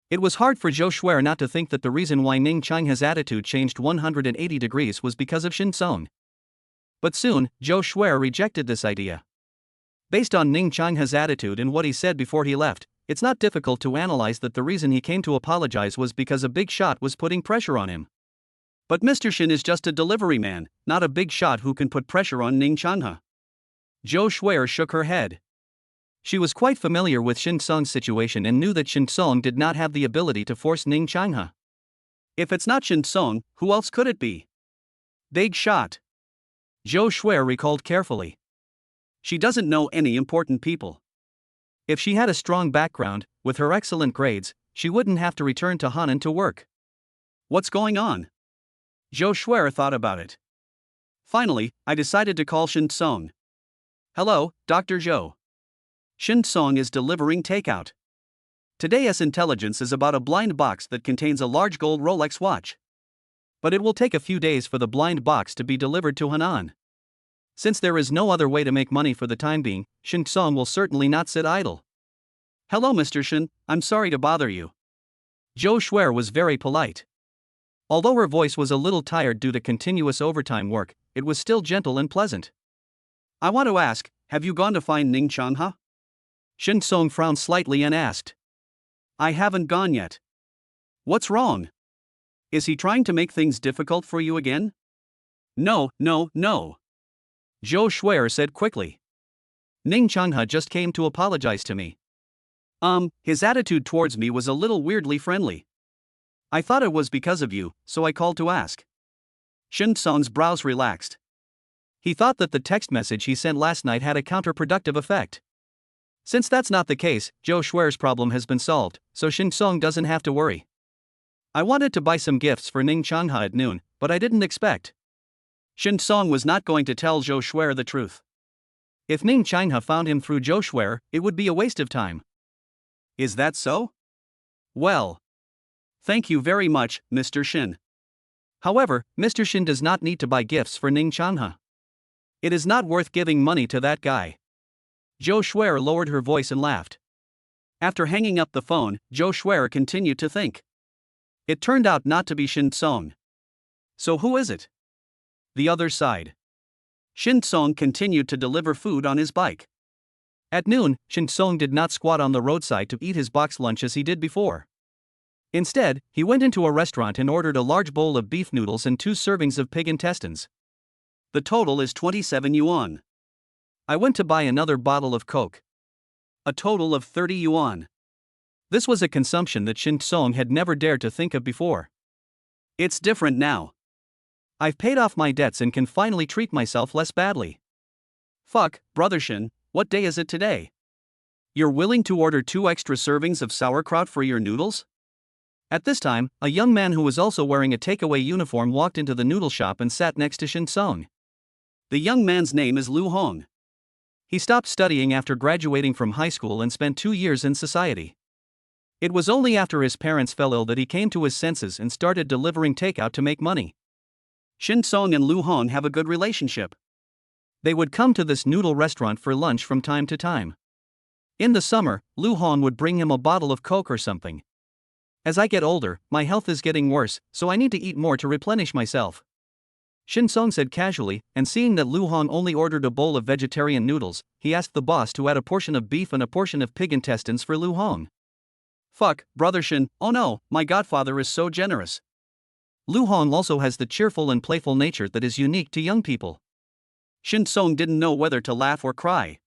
[SPEAKER 1] It was hard for Zhou Shui not to think that the reason why Ning Changhe's attitude changed 180 degrees was because of Shen Song. But soon, Zhou Shui rejected this idea. Based on Ning Changhe's attitude and what he said before he left, it's not difficult to analyze that the reason he came to apologize was because a big shot was putting pressure on him. But Mr. Shen is just a delivery man, not a big shot who can put pressure on Ning Changhe. Zhou Shui shook her head. She was quite familiar with Shen Song's situation and knew that Shen Song did not have the ability to force Ning Changhe. If it's not Shen Song, who else could it be? Big shot. Zhou Shui recalled carefully. She doesn't know any important people. If she had a strong background, with her excellent grades, she wouldn't have to return to Hanan to work. What's going on? Zhou Shui thought about it. Finally, I decided to call Shen Song. Hello, Dr. Zhou. Shen Song is delivering takeout. Today's intelligence is about a blind box that contains a large gold Rolex watch. But it will take a few days for the blind box to be delivered to Hanan. Since there is no other way to make money for the time being, Shen Song will certainly not sit idle. Hello, Mr. Shen, I'm sorry to bother you. Zhou Shui was very polite. Although her voice was a little tired due to continuous overtime work, it was still gentle and pleasant. I want to ask, have you gone to find Ning Changhe? Shen Song frowned slightly and asked. I haven't gone yet. What's wrong? Is he trying to make things difficult for you again? No. Zhou Shui said quickly. Ning Changhe just came to apologize to me. His attitude towards me was a little weirdly friendly. I thought it was because of you, so I called to ask. Shen Song's brows relaxed. He thought that the text message he sent last night had a counterproductive effect. Since that's not the case, Joe Schwer's problem has been solved, so Shin Song doesn't have to worry. I wanted to buy some gifts for Ning Changha at noon, but I didn't expect Shin Song was not going to tell Joe Schwer the truth. If Ning Changha found him through Joe Schwer, it would be a waste of time. Is that so? Well, thank you very much, Mr. Shin. However, Mr. Shin does not need to buy gifts for Ning Changha. It is not worth giving money to that guy. Joe Schwer lowered her voice and laughed. After hanging up the phone, Joe Schwer continued to think. It turned out not to be Shin Song. So who is it? The other side. Shin Song continued to deliver food on his bike. At noon, Shin Song did not squat on the roadside to eat his box lunch as he did before. Instead, he went into a restaurant and ordered a large bowl of beef noodles and 2 servings of pig intestines. The total is 27 yuan. I went to buy another bottle of Coke. A total of 30 yuan. This was a consumption that Shin Song had never dared to think of before. It's different now. I've paid off my debts and can finally treat myself less badly. Fuck, brother Shin, what day is it today? You're willing to order 2 extra servings of sauerkraut for your noodles? At this time, a young man who was also wearing a takeaway uniform walked into the noodle shop and sat next to Shin Song. The young man's name is Lu Hong. He stopped studying after graduating from high school and spent 2 years in society. It was only after his parents fell ill that he came to his senses and started delivering takeout to make money. Shin Song and Lu Hong have a good relationship. They would come to this noodle restaurant for lunch from time to time. In the summer, Lu Hong would bring him a bottle of Coke or something. As I get older, my health is getting worse, so I need to eat more to replenish myself. Shin Song said casually, and seeing that Lu Hong only ordered a bowl of vegetarian noodles, he asked the boss to add a portion of beef and a portion of pig intestines for Lu Hong. Fuck, brother Shin, oh no, my godfather is so generous. Lu Hong also has the cheerful and playful nature that is unique to young people. Shin Song didn't know whether to laugh or cry.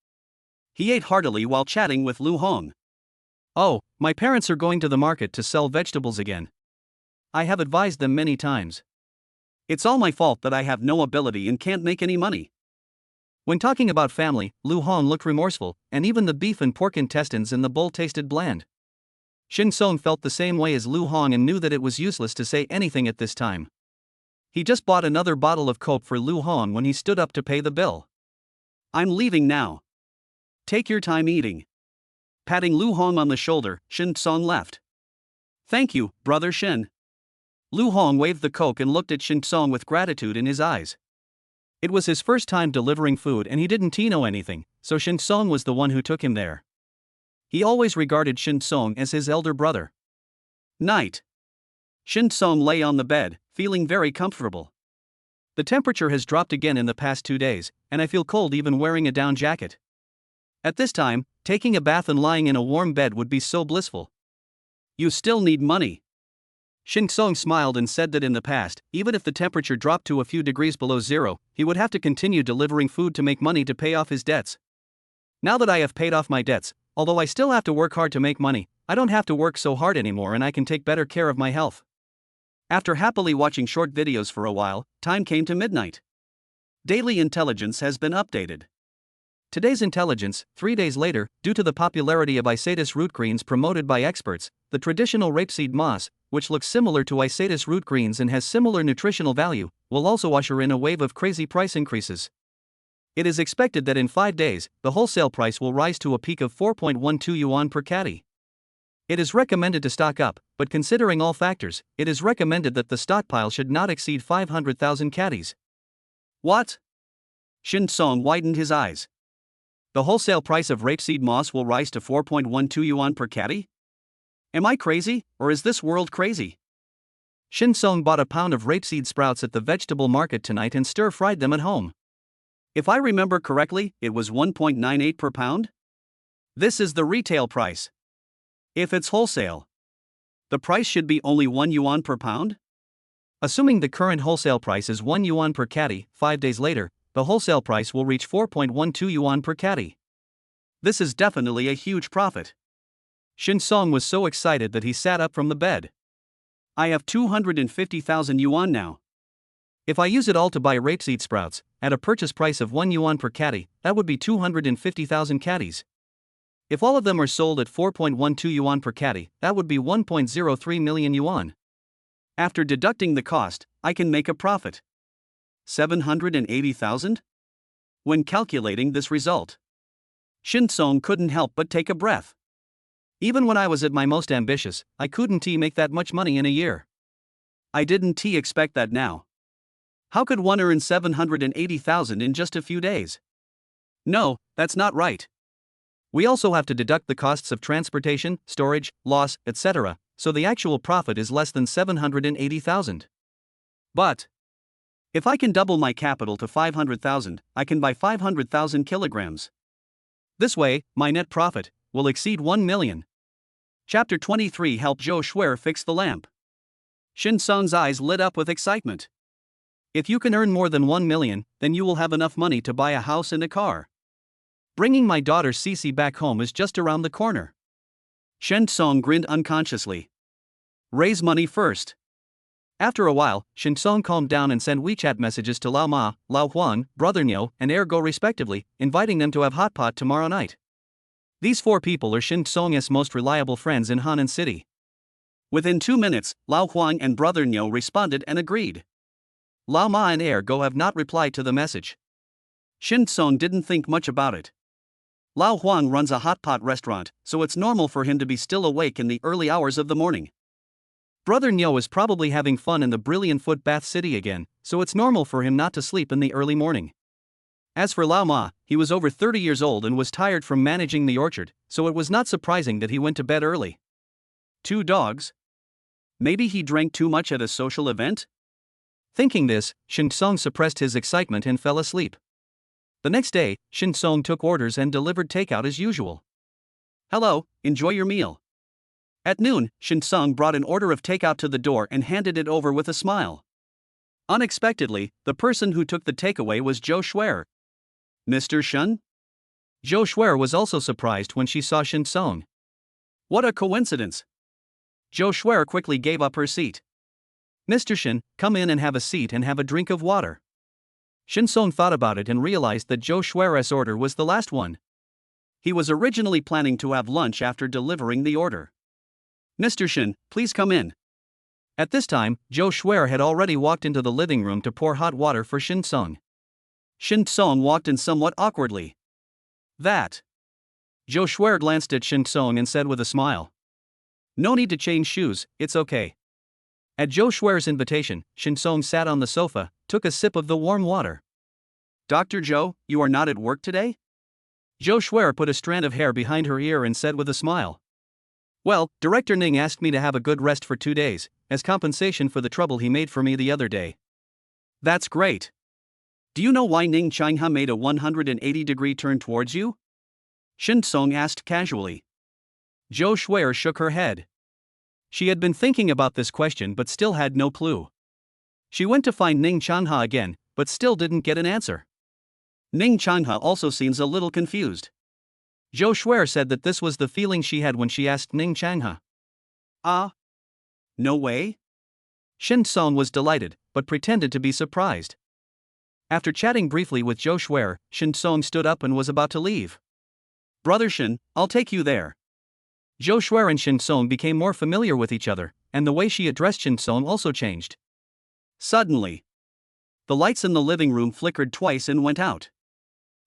[SPEAKER 1] He ate heartily while chatting with Lu Hong. Oh, my parents are going to the market to sell vegetables again. I have advised them many times. It's all my fault that I have no ability and can't make any money. When talking about family, Lu Hong looked remorseful, and even the beef and pork intestines in the bowl tasted bland. Shin Song felt the same way as Lu Hong and knew that it was useless to say anything at this time. He just bought another bottle of Coke for Lu Hong when he stood up to pay the bill. I'm leaving now. Take your time eating. Patting Lu Hong on the shoulder, Shin Song left. Thank you, brother Shin. Lu Hong waved the Coke and looked at Shin Song with gratitude in his eyes. It was his first time delivering food and he didn't know anything, so Shin Song was the one who took him there. He always regarded Shin Song as his elder brother. Night. Shin Song lay on the bed, feeling very comfortable. The temperature has dropped again in the past 2 days, and I feel cold even wearing a down jacket. At this time, taking a bath and lying in a warm bed would be so blissful. You still need money. Shin Song smiled and said that in the past, even if the temperature dropped to a few degrees below zero, he would have to continue delivering food to make money to pay off his debts. Now that I have paid off my debts, although I still have to work hard to make money, I don't have to work so hard anymore and I can take better care of my health. After happily watching short videos for a while, time came to midnight. Daily intelligence has been updated. Today's intelligence, 3 days later, due to the popularity of Isatis root greens promoted by experts, the traditional rapeseed moss, which looks similar to Isatis root greens and has similar nutritional value, will also usher in a wave of crazy price increases. It is expected that in 5 days, the wholesale price will rise to a peak of 4.12 yuan per caddy. It is recommended to stock up, but considering all factors, it is recommended that the stockpile should not exceed 500,000 caddies. What? Shin Song widened his eyes. The wholesale price of rapeseed moss will rise to 4.12 yuan per caddy? Am I crazy, or is this world crazy? Shin Song bought a pound of rapeseed sprouts at the vegetable market tonight and stir-fried them at home. If I remember correctly, it was 1.98 per pound? This is the retail price. If it's wholesale, the price should be only 1 yuan per pound? Assuming the current wholesale price is 1 yuan per caddy, 5 days later, the wholesale price will reach 4.12 yuan per caddy. This is definitely a huge profit. Shin Song was so excited that he sat up from the bed. I have 250,000 yuan now. If I use it all to buy rapeseed sprouts, at a purchase price of 1 yuan per caddy, that would be 250,000 caddies. If all of them are sold at 4.12 yuan per caddy, that would be 1.03 million yuan. After deducting the cost, I can make a profit. 780,000? When calculating this result, Shin Song couldn't help but take a breath. Even when I was at my most ambitious, I couldn't make that much money in a year. I didn't expect that now. How could one earn 780,000 in just a few days? No, that's not right. We also have to deduct the costs of transportation, storage, loss, etc., so the actual profit is less than 780,000. But if I can double my capital to 500,000, I can buy 500,000 kilograms. This way, my net profit will exceed 1 million. Chapter 23 helped Zhou Shuer fix the lamp. Shin Song's eyes lit up with excitement. If you can earn more than 1 million, then you will have enough money to buy a house and a car. Bringing my daughter Cici back home is just around the corner. Shin Song grinned unconsciously. Raise money first. After a while, Shin Song calmed down and sent WeChat messages to Lao Ma, Lao Huang, Brother Niu, and Ergo respectively, inviting them to have hot pot tomorrow night. These 4 people are Shin Song's most reliable friends in Henan City. Within 2 minutes, Lao Huang and Brother Niu responded and agreed. Lao Ma and Ergo have not replied to the message. Shin Song didn't think much about it. Lao Huang runs a hot pot restaurant, so it's normal for him to be still awake in the early hours of the morning. Brother Niu is probably having fun in the brilliant foot bath city again, so it's normal for him not to sleep in the early morning. As for Lao Ma, he was over 30 years old and was tired from managing the orchard, so it was not surprising that he went to bed early. 2 dogs? Maybe he drank too much at a social event? Thinking this, Shin Song suppressed his excitement and fell asleep. The next day, Shin Song took orders and delivered takeout as usual. Hello, enjoy your meal. At noon, Shin Song brought an order of takeout to the door and handed it over with a smile. Unexpectedly, the person who took the takeaway was Zhou Shuer. Mr. Shen? Zhou Shuer was also surprised when she saw Shin Song. What a coincidence! Zhou Shuer quickly gave up her seat. Mr. Shen, come in and have a seat and have a drink of water. Shin Song thought about it and realized that Zhou Shuer's order was the last one. He was originally planning to have lunch after delivering the order. Mr. Shen, please come in. At this time, Zhou Shuer had already walked into the living room to pour hot water for Shin Song. Shin Song walked in somewhat awkwardly. That. Zhou Shuer glanced at Shin Song and said with a smile. No need to change shoes, it's okay. At Zhou Shuer's invitation, Shin Song sat on the sofa, took a sip of the warm water. Dr. Zhou, you are not at work today? Zhou Shuer put a strand of hair behind her ear and said with a smile. Well, Director Ning asked me to have a good rest for 2 days, as compensation for the trouble he made for me the other day. That's great. Do you know why Ning Changha made a 180-degree turn towards you? Shin Song asked casually. Zhou Shuer shook her head. She had been thinking about this question but still had no clue. She went to find Ning Changha again, but still didn't get an answer. Ning Changha also seems a little confused. Zhou Shuer said that this was the feeling she had when she asked Ning Changha. Ah? No way? Shin Song was delighted, but pretended to be surprised. After chatting briefly with Zhou Shuer, Shin Song stood up and was about to leave. Brother Shin, I'll take you there. Zhou Shuer and Shin Song became more familiar with each other, and the way she addressed Shin Song also changed. Suddenly, the lights in the living room flickered twice and went out.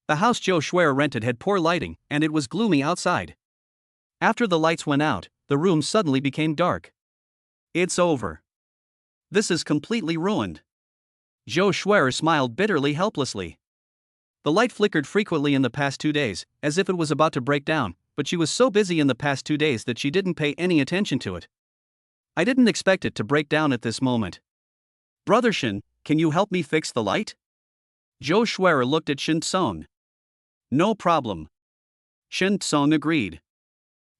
[SPEAKER 1] The house Zhou Shuer rented had poor lighting, and it was gloomy outside. After the lights went out, the room suddenly became dark. It's over. This is completely ruined. Zhou Shuer smiled bitterly helplessly. The light flickered frequently in the past 2 days, as if it was about to break down, but she was so busy in the past 2 days that she didn't pay any attention to it. I didn't expect it to break down at this moment. Brother Shin, can you help me fix the light? Zhou Shuer looked at Shin Song. No problem. Shin Song agreed.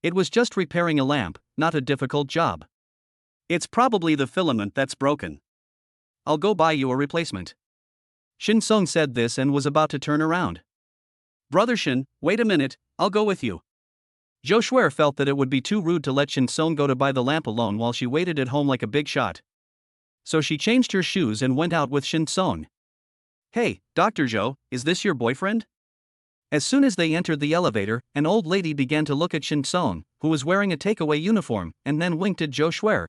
[SPEAKER 1] It was just repairing a lamp, not a difficult job. It's probably the filament that's broken. I'll go buy you a replacement. Shin Song said this and was about to turn around. Brother Shin, wait a minute, I'll go with you. Zhou Shuer felt that it would be too rude to let Shin Song go to buy the lamp alone while she waited at home like a big shot. So she changed her shoes and went out with Shin Song. Hey, Dr. Zhou, is this your boyfriend? As soon as they entered the elevator, an old lady began to look at Shin Song, who was wearing a takeaway uniform, and then winked at Zhou Shuer.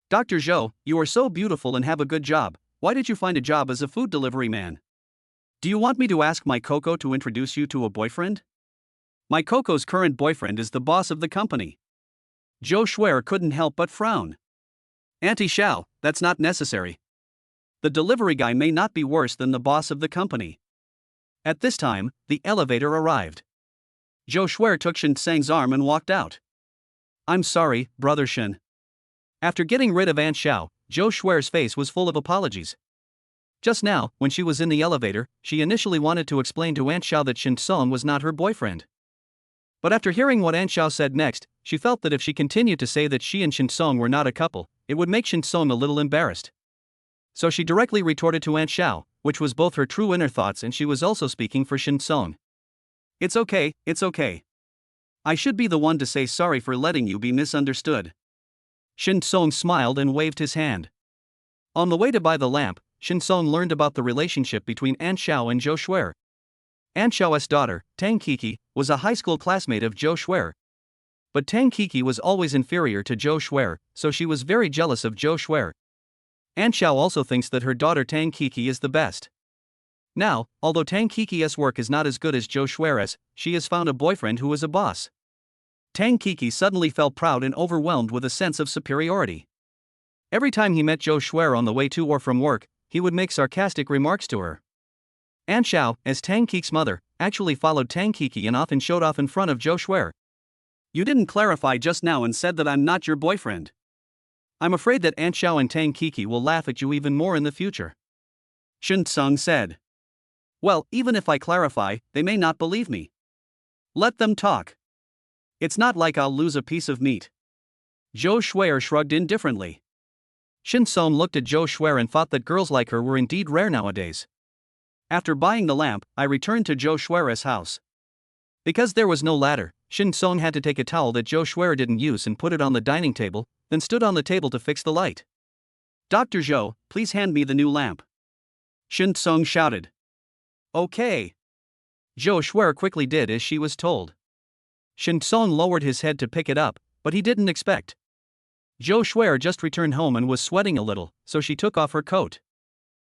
[SPEAKER 1] Dr. Zhou, you are so beautiful and have a good job. Why did you find a job as a food delivery man? Do you want me to ask my Coco to introduce you to a boyfriend? My Coco's current boyfriend is the boss of the company. Zhou Shuer couldn't help but frown. Auntie Xiao, that's not necessary. The delivery guy may not be worse than the boss of the company. At this time, the elevator arrived. Zhou Shuer took Shin Sang's arm and walked out. I'm sorry, brother Shin. After getting rid of Aunt Xiao, Zhou Shuer's face was full of apologies. Just now, when she was in the elevator, she initially wanted to explain to Aunt Xiao that Shin Song was not her boyfriend. But after hearing what Aunt Xiao said next, she felt that if she continued to say that she and Shin Song were not a couple, it would make Shin Song a little embarrassed. So she directly retorted to Aunt Xiao, which was both her true inner thoughts and she was also speaking for Shin Song. It's okay, it's okay. I should be the one to say sorry for letting you be misunderstood. Shin Song smiled and waved his hand. On the way to buy the lamp, Shin Song learned about the relationship between Aunt Xiao and Zhou Shuer. Aunt Xiao's daughter, Tang Kiki, was a high school classmate of Zhou Shuer. But Tang Kiki was always inferior to Zhou Shuer, so she was very jealous of Zhou Shuer. Aunt Xiao also thinks that her daughter Tang Kiki is the best. Now, although Tang Kiki's work is not as good as Zhou Shuer's, she has found a boyfriend who is a boss. Tang Kiki suddenly felt proud and overwhelmed with a sense of superiority. Every time he met Zhou Shuer on the way to or from work, he would make sarcastic remarks to her. Aunt Xiao, as Tang Kiki's mother, actually followed Tang Kiki and often showed off in front of Zhou Shuer. You didn't clarify just now and said that I'm not your boyfriend. I'm afraid that Aunt Xiao and Tang Kiki will laugh at you even more in the future. Shin Sung said. Well, even if I clarify, they may not believe me. Let them talk. It's not like I'll lose a piece of meat. Zhou Shuer shrugged indifferently. Shin Song looked at Zhou Shuer and thought that girls like her were indeed rare nowadays. After buying the lamp, I returned to Zhou Shuer's house. Because there was no ladder, Shin Song had to take a towel that Zhou Shuer didn't use and put it on the dining table, then stood on the table to fix the light. Dr. Zhou, please hand me the new lamp. Shin Song shouted. Okay. Zhou Shuer quickly did as she was told. Shin Song lowered his head to pick it up, but he didn't expect. Zhou Shuer just returned home and was sweating a little, so she took off her coat.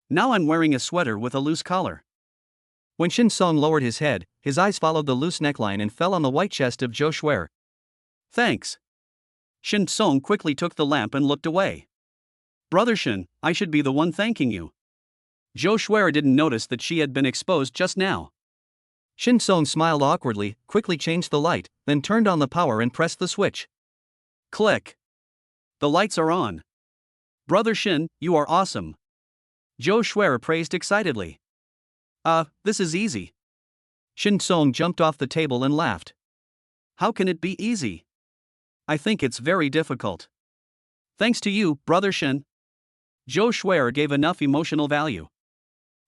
[SPEAKER 1] Now I'm wearing a sweater with a loose collar. When Shin Song lowered his head, his eyes followed the loose neckline and fell on the white chest of Zhou Shuer. Thanks. Shin Song quickly took the lamp and looked away. Brother Shin, I should be the one thanking you. Zhou Shuer didn't notice that she had been exposed just now. Shin Song smiled awkwardly, quickly changed the light, then turned on the power and pressed the switch. Click. The lights are on. Brother Shin, you are awesome. Zhou Shuer praised excitedly. This is easy. Shin Song jumped off the table and laughed. How can it be easy? I think it's very difficult. Thanks to you, Brother Shin. Zhou Shuer gave enough emotional value.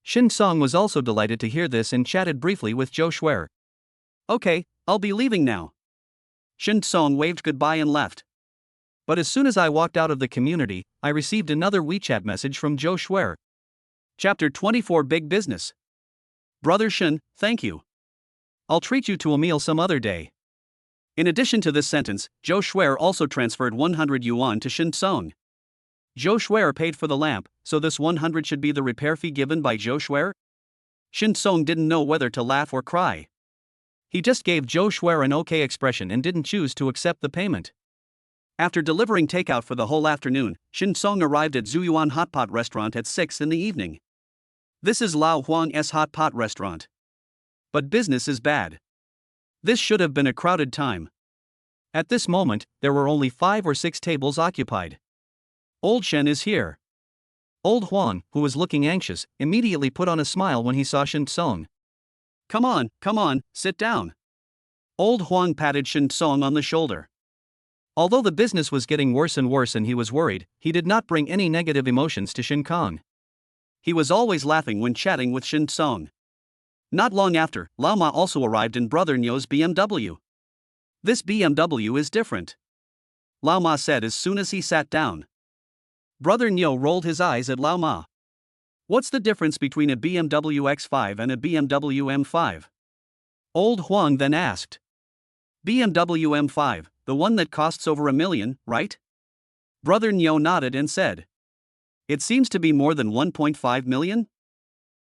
[SPEAKER 1] Shin Song was also delighted to hear this and chatted briefly with Zhou Shuer. Okay, I'll be leaving now. Shin Song waved goodbye and left. But as soon as I walked out of the community, I received another WeChat message from Zhou Shuer. Chapter 24 Big Business. Brother Shin, thank you. I'll treat you to a meal some other day. In addition to this sentence, Zhou Shuer also transferred 100 yuan to Shin Song. Zhou Shuer paid for the lamp, so this 100 should be the repair fee given by Zhou Shuer? Shin Song didn't know whether to laugh or cry. He just gave Zhou Shuer an okay expression and didn't choose to accept the payment. After delivering takeout for the whole afternoon, Shin Song arrived at Zuyuan Hot Pot Restaurant at 6 in the evening. This is Lao Huang's Hot Pot Restaurant. But business is bad. This should have been a crowded time. At this moment, there were only 5 or 6 tables occupied. Old Shen is here. Old Huang, who was looking anxious, immediately put on a smile when he saw Shin Song. Come on, sit down. Old Huang patted Shin Song on the shoulder. Although the business was getting worse and worse and he was worried, he did not bring any negative emotions to Shin Kong. He was always laughing when chatting with Shin Song. Not long after, Lao Ma also arrived in Brother Nyo's BMW. This BMW is different. Lao Ma said as soon as he sat down. Brother Nyo rolled his eyes at Lao Ma. What's the difference between a BMW X5 and a BMW M5? Old Huang then asked. BMW M5, the one that costs over $1 million, right? Brother Nyo nodded and said. It seems to be more than 1.5 million?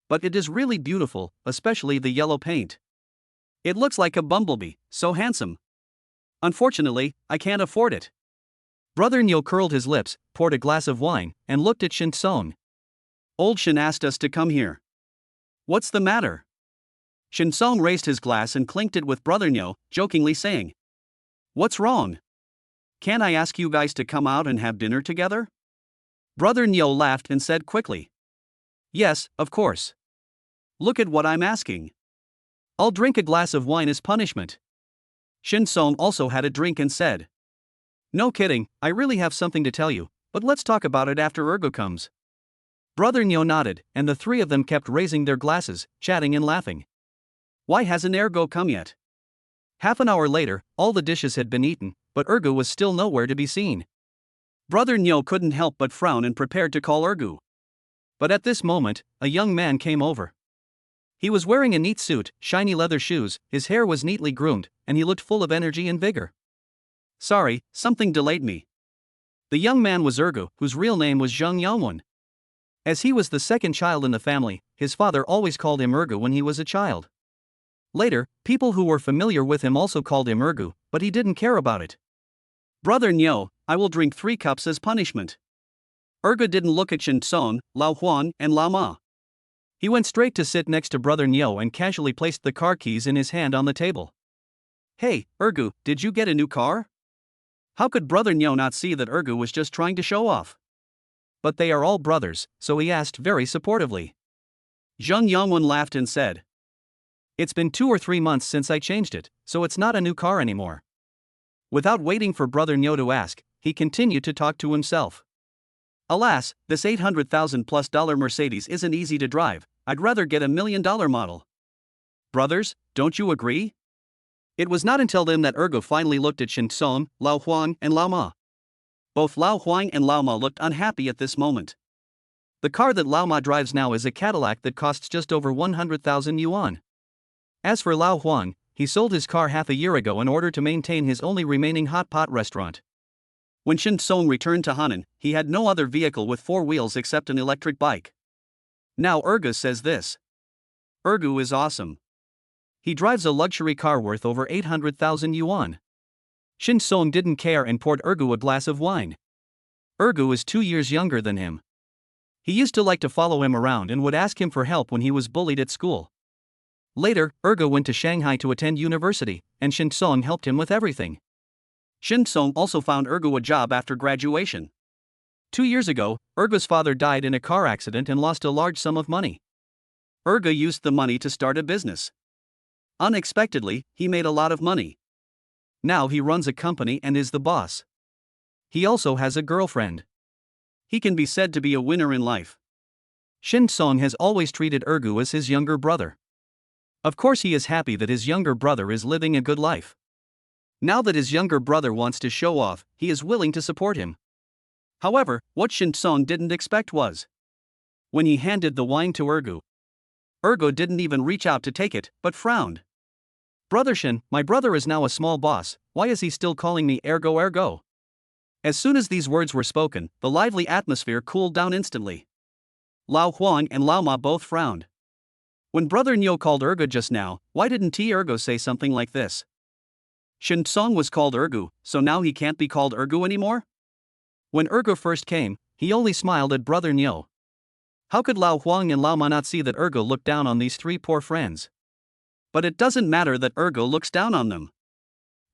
[SPEAKER 1] But it is really beautiful, especially the yellow paint. It looks like a bumblebee, so handsome. Unfortunately, I can't afford it. Brother Nyo curled his lips, poured a glass of wine, and looked at Shin Song. Old Shin asked us to come here. What's the matter? Shin Song raised his glass and clinked it with Brother Nyo, jokingly saying. What's wrong? Can't I ask you guys to come out and have dinner together? Brother Nyo laughed and said quickly. Yes, of course. Look at what I'm asking. I'll drink a glass of wine as punishment. Shin Song also had a drink and said. No kidding, I really have something to tell you, but let's talk about it after Ergo comes. Brother Nyo nodded, and the three of them kept raising their glasses, chatting and laughing. Why hasn't Ergo come yet? Half an hour later, all the dishes had been eaten, but Ergo was still nowhere to be seen. Brother Nyo couldn't help but frown and prepared to call Ergo. But at this moment, a young man came over. He was wearing a neat suit, shiny leather shoes, his hair was neatly groomed, and he looked full of energy and vigor. Sorry, something delayed me. The young man was Ergo, whose real name was Zheng Yongwen. As he was the second child in the family, his father always called him Ergo when he was a child. Later, people who were familiar with him also called him Ergo, but he didn't care about it. Brother Nyo, I will drink 3 cups as punishment. Ergo didn't look at Shin Song, Lao Huang, and Lao Ma. He went straight to sit next to Brother Nyo and casually placed the car keys in his hand on the table. Hey, Ergo, did you get a new car? How could Brother Nyo not see that Ergo was just trying to show off? But they are all brothers, so he asked very supportively. Zheng Yongwen laughed and said. It's been 2 or 3 months since I changed it, so it's not a new car anymore. Without waiting for Brother Nyo to ask, he continued to talk to himself. Alas, this $800,000+ Mercedes isn't easy to drive, I'd rather get a $1 million model. Brothers, don't you agree? It was not until then that Ergo finally looked at Shin Song, Lao Huang, and Lao Ma. Both Lao Huang and Lao Ma looked unhappy at this moment. The car that Lao Ma drives now is a Cadillac that costs just over 100,000 yuan. As for Lao Huang, he sold his car half a year ago in order to maintain his only remaining hot pot restaurant. When Shin Song returned to Hanan, he had no other vehicle with 4 wheels except an electric bike. Now Ergo says this. Ergo is awesome. He drives a luxury car worth over 800,000 yuan. Shin Song didn't care and poured Ergo a glass of wine. Ergo is 2 years younger than him. He used to like to follow him around and would ask him for help when he was bullied at school. Later, Ergo went to Shanghai to attend university, and Shin Song helped him with everything. Shin Song also found Ergo a job after graduation. 2 years ago, Ergo's father died in a car accident and lost a large sum of money. Ergo used the money to start a business. Unexpectedly, he made a lot of money. Now he runs a company and is the boss. He also has a girlfriend. He can be said to be a winner in life. Shin Song has always treated Ergo as his younger brother. Of course he is happy that his younger brother is living a good life. Now that his younger brother wants to show off, he is willing to support him. However, what Shin Song didn't expect was when he handed the wine to Ergo. Ergo didn't even reach out to take it, but frowned. Brother Shin, my brother is now a small boss, why is he still calling me Ergo Ergo? As soon as these words were spoken, the lively atmosphere cooled down instantly. Lao Huang and Lao Ma both frowned. When Brother Nyo called Ergo just now, why didn't Ergo say something like this? Shin Song was called Ergo, so now he can't be called Ergo anymore? When Ergo first came, he only smiled at Brother Nyo. How could Lao Huang and Lao Ma not see that Ergo looked down on these 3 poor friends? But it doesn't matter that Ergo looks down on them.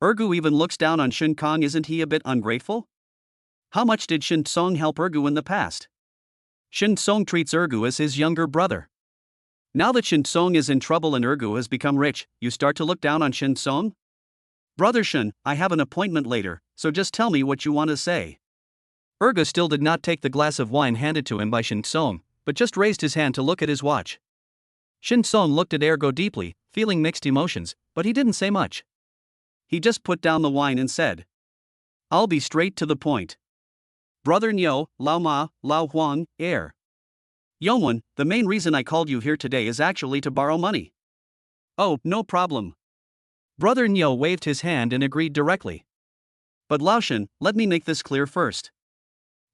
[SPEAKER 1] Ergo even looks down on Shin Kong, isn't he a bit ungrateful? How much did Shin Song help Ergo in the past? Shin Song treats Ergo as his younger brother. Now that Shin Song is in trouble and Ergo has become rich, you start to look down on Shin Song? Brother Shin, I have an appointment later, so just tell me what you want to say. Ergo still did not take the glass of wine handed to him by Shin Song, but just raised his hand to look at his watch. Shin Song looked at Ergo deeply, feeling mixed emotions, but he didn't say much. He just put down the wine and said, I'll be straight to the point. Brother Nyo, Lao Ma, Lao Huang, Yongwen, the main reason I called you here today is actually to borrow money. Oh, no problem. Brother Niu waved his hand and agreed directly. But Laoshan, let me make this clear first.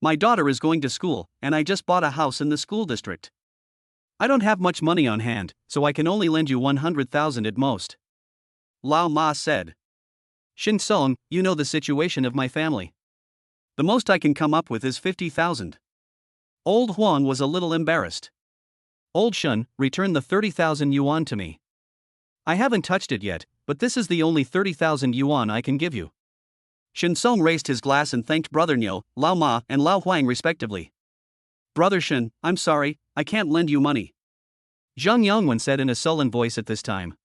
[SPEAKER 1] My daughter is going to school, and I just bought a house in the school district. I don't have much money on hand, so I can only lend you 100,000 at most. Lao Ma said. Shin Song, you know the situation of my family. The most I can come up with is 50,000. Old Huang was a little embarrassed. Old Shun, return the 30,000 yuan to me. I haven't touched it yet, but this is the only 30,000 yuan I can give you. Shin Song raised his glass and thanked Brother Niu, Lao Ma, and Lao Huang respectively. Brother Shin, I'm sorry, I can't lend you money. Zhang Yongwen said in a sullen voice at this time.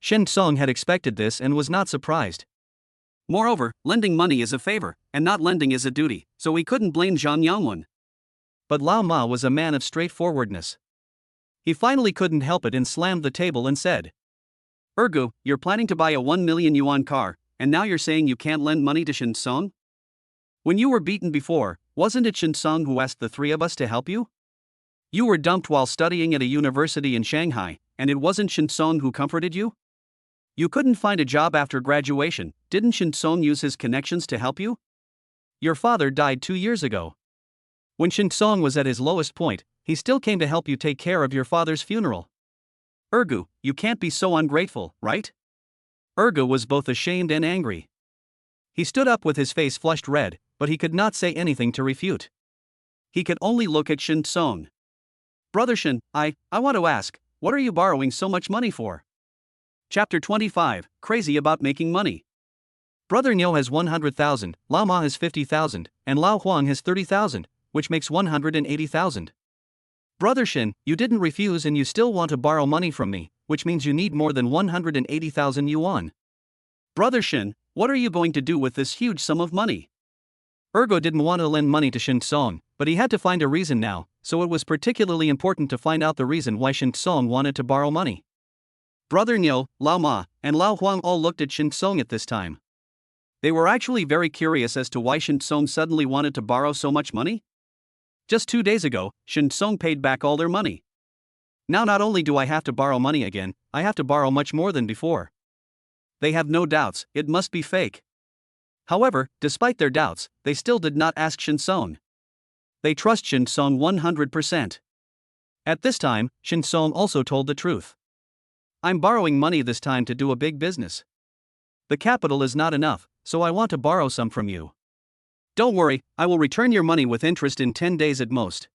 [SPEAKER 1] Shin Song had expected this and was not surprised. Moreover, lending money is a favor, and not lending is a duty, so he couldn't blame Zhang Yongwen. But Lao Ma was a man of straightforwardness. He finally couldn't help it and slammed the table and said, Ergu, you're planning to buy a 1 million yuan car, and now you're saying you can't lend money to Shin Song? When you were beaten before, wasn't it Shin Song who asked the three of us to help you? You were dumped while studying at a university in Shanghai, and it wasn't Shin Song who comforted you? You couldn't find a job after graduation, didn't Shin Song use his connections to help you? Your father died 2 years ago. When Shin Song was at his lowest point, he still came to help you take care of your father's funeral. Ergu, you can't be so ungrateful, right? Ergu was both ashamed and angry. He stood up with his face flushed red, but he could not say anything to refute. He could only look at Shin Song. Brother Shin, I want to ask, what are you borrowing so much money for? Chapter 25, Crazy About Making Money. Brother Niu has 100,000, Lao Ma has 50,000, and Lao Huang has 30,000, which makes 180,000. Brother Shin, you didn't refuse and you still want to borrow money from me, which means you need more than 180,000 yuan. Brother Shin, what are you going to do with this huge sum of money? Ergo didn't want to lend money to Shin Song, but he had to find a reason now, so it was particularly important to find out the reason why Shin Song wanted to borrow money. Brother Niu, Lao Ma, and Lao Huang all looked at Shin Song at this time. They were actually very curious as to why Shin Song suddenly wanted to borrow so much money. Just 2 days ago, Shin Song paid back all their money. Now not only do I have to borrow money again, I have to borrow much more than before. They have no doubts, it must be fake. However, despite their doubts, they still did not ask Shin Song. They trust Shin Song 100%. At this time, Shin Song also told the truth. I'm borrowing money this time to do a big business. The capital is not enough, so I want to borrow some from you. Don't worry, I will return your money with interest in 10 days at most.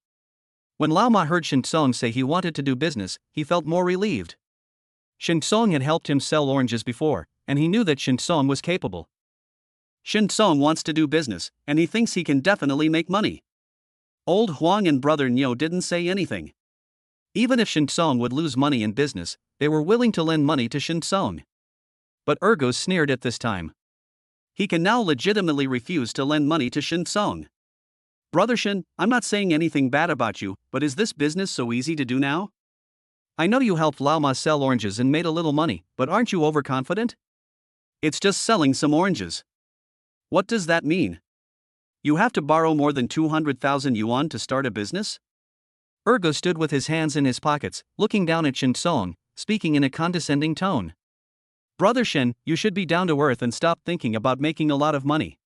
[SPEAKER 1] When Lao Ma heard Shin Song say he wanted to do business, he felt more relieved. Shin Song had helped him sell oranges before, and he knew that Shin Song was capable. Shin Song wants to do business, and he thinks he can definitely make money. Old Huang and Brother Niu didn't say anything. Even if Shin Song would lose money in business, they were willing to lend money to Shin Song. But Ergo sneered at this time. He can now legitimately refuse to lend money to Shin Song. Brother Shin, I'm not saying anything bad about you, but is this business so easy to do now? I know you helped Lao Ma sell oranges and made a little money, but aren't you overconfident? It's just selling some oranges. What does that mean? You have to borrow more than 200,000 yuan to start a business? Ergo stood with his hands in his pockets, looking down at Shin Song, speaking in a condescending tone. Brother Shin, you should be down to earth and stop thinking about making a lot of money.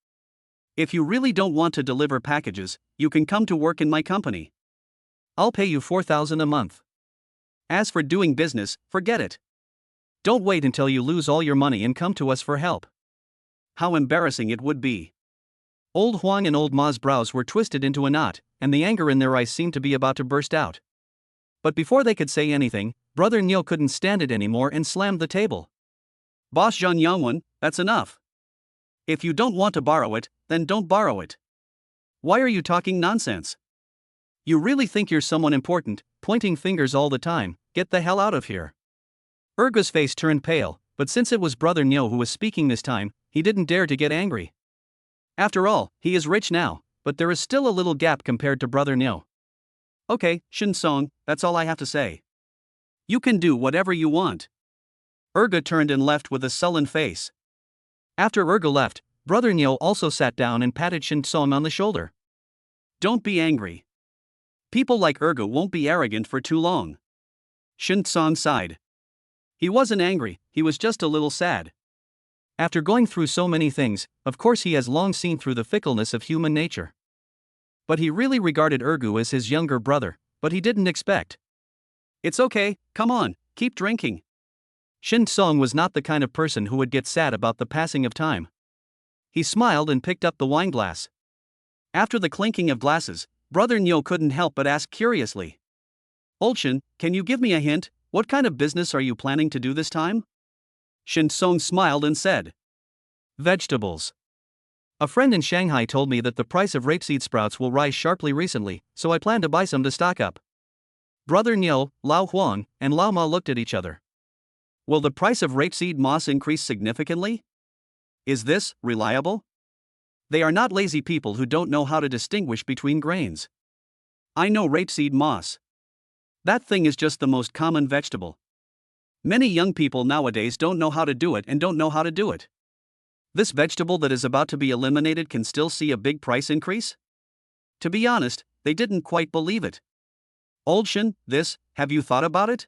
[SPEAKER 1] If you really don't want to deliver packages, you can come to work in my company. I'll pay you 4,000 a month. As for doing business, forget it. Don't wait until you lose all your money and come to us for help. How embarrassing it would be. Old Huang and Old Ma's brows were twisted into a knot, and the anger in their eyes seemed to be about to burst out. But before they could say anything, Brother Niu couldn't stand it anymore and slammed the table. Boss Zhang Yongwen, that's enough. If you don't want to borrow it, then don't borrow it. Why are you talking nonsense? You really think you're someone important, pointing fingers all the time? Get the hell out of here. Ergo's face turned pale, but since it was Brother Niu who was speaking this time, he didn't dare to get angry. After all, he is rich now, but there is still a little gap compared to Brother Niu. Okay, Shin Song, that's all I have to say. You can do whatever you want. Ergo turned and left with a sullen face. After Ergo left, Brother Niu also sat down and patted Shin Song on the shoulder. Don't be angry. People like Ergo won't be arrogant for too long. Shin Song sighed. He wasn't angry, he was just a little sad. After going through so many things, of course he has long seen through the fickleness of human nature. But he really regarded Ergu as his younger brother, but he didn't expect. It's okay, come on, keep drinking. Shin Song was not the kind of person who would get sad about the passing of time. He smiled and picked up the wine glass. After the clinking of glasses, Brother Nyo couldn't help but ask curiously. Old Shin, can you give me a hint? What kind of business are you planning to do this time? Shin Song smiled and said, vegetables. A friend in Shanghai told me that the price of rapeseed sprouts will rise sharply recently, so I plan to buy some to stock up. Brother Nyo, Lao Huang, and Lao Ma looked at each other. Will the price of rapeseed moss increase significantly? Is this reliable? They are not lazy people who don't know how to distinguish between grains. I know rapeseed moss. That thing is just the most common vegetable. Many young people nowadays don't know how to do it and don't know how to do it. This vegetable that is about to be eliminated can still see a big price increase? To be honest, they didn't quite believe it. Old Shin, have you thought about it?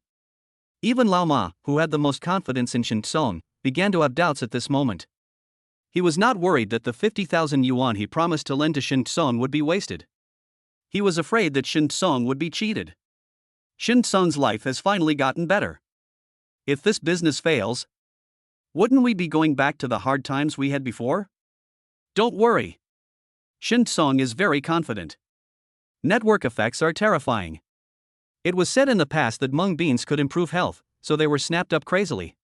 [SPEAKER 1] Even Lao Ma, who had the most confidence in Shin Song, began to have doubts at this moment. He was not worried that the 50,000 yuan he promised to lend to Shin Song would be wasted. He was afraid that Shin Song would be cheated. Shin Song's life has finally gotten better. If this business fails, wouldn't we be going back to the hard times we had before? Don't worry. Shin Song is very confident. Network effects are terrifying. It was said in the past that mung beans could improve health, so they were snapped up crazily.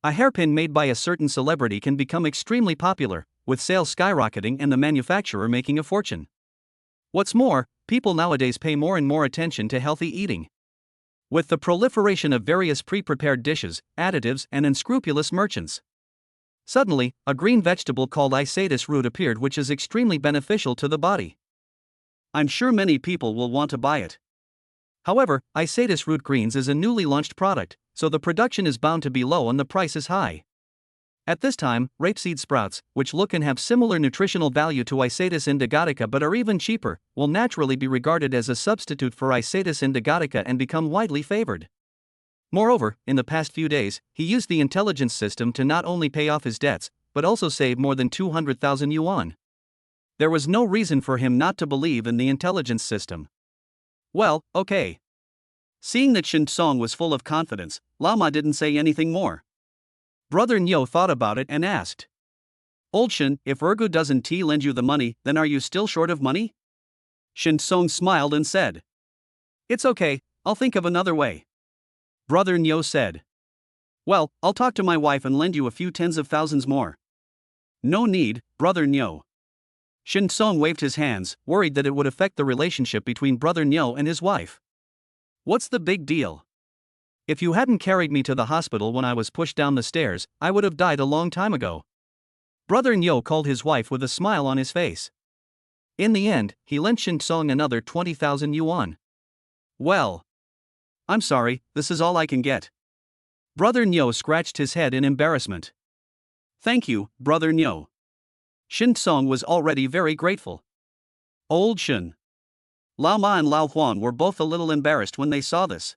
[SPEAKER 1] A hairpin made by a certain celebrity can become extremely popular, with sales skyrocketing and the manufacturer making a fortune. What's more, people nowadays pay more and more attention to healthy eating. With the proliferation of various pre-prepared dishes, additives, and unscrupulous merchants. Suddenly, a green vegetable called Isatis root appeared, which is extremely beneficial to the body. I'm sure many people will want to buy it. However, Isatis root greens is a newly launched product, so the production is bound to be low and the price is high. At this time, rapeseed sprouts, which look and have similar nutritional value to Isatis indigotica but are even cheaper, will naturally be regarded as a substitute for Isatis indigotica and become widely favored. Moreover, in the past few days, he used the intelligence system to not only pay off his debts, but also save more than 200,000 yuan. There was no reason for him not to believe in the intelligence system. Well, okay. Seeing that Shin Song was full of confidence, Lao Ma didn't say anything more. Brother Nyo thought about it and asked, Old Shin, if Ergu doesn't lend you the money, then are you still short of money? Shin Song smiled and said, it's okay, I'll think of another way. Brother Nyo said, well, I'll talk to my wife and lend you a few tens of thousands more. No need, Brother Nyo. Shin Song waved his hands, worried that it would affect the relationship between Brother Nyo and his wife. What's the big deal? If you hadn't carried me to the hospital when I was pushed down the stairs, I would have died a long time ago. Brother Nyo called his wife with a smile on his face. In the end, he lent Shin Song another 20,000 yuan. Well, I'm sorry, this is all I can get. Brother Nyo scratched his head in embarrassment. Thank you, Brother Nyo. Shin Song was already very grateful. Old Shin, Lao Ma and Lao Huan were both a little embarrassed when they saw this.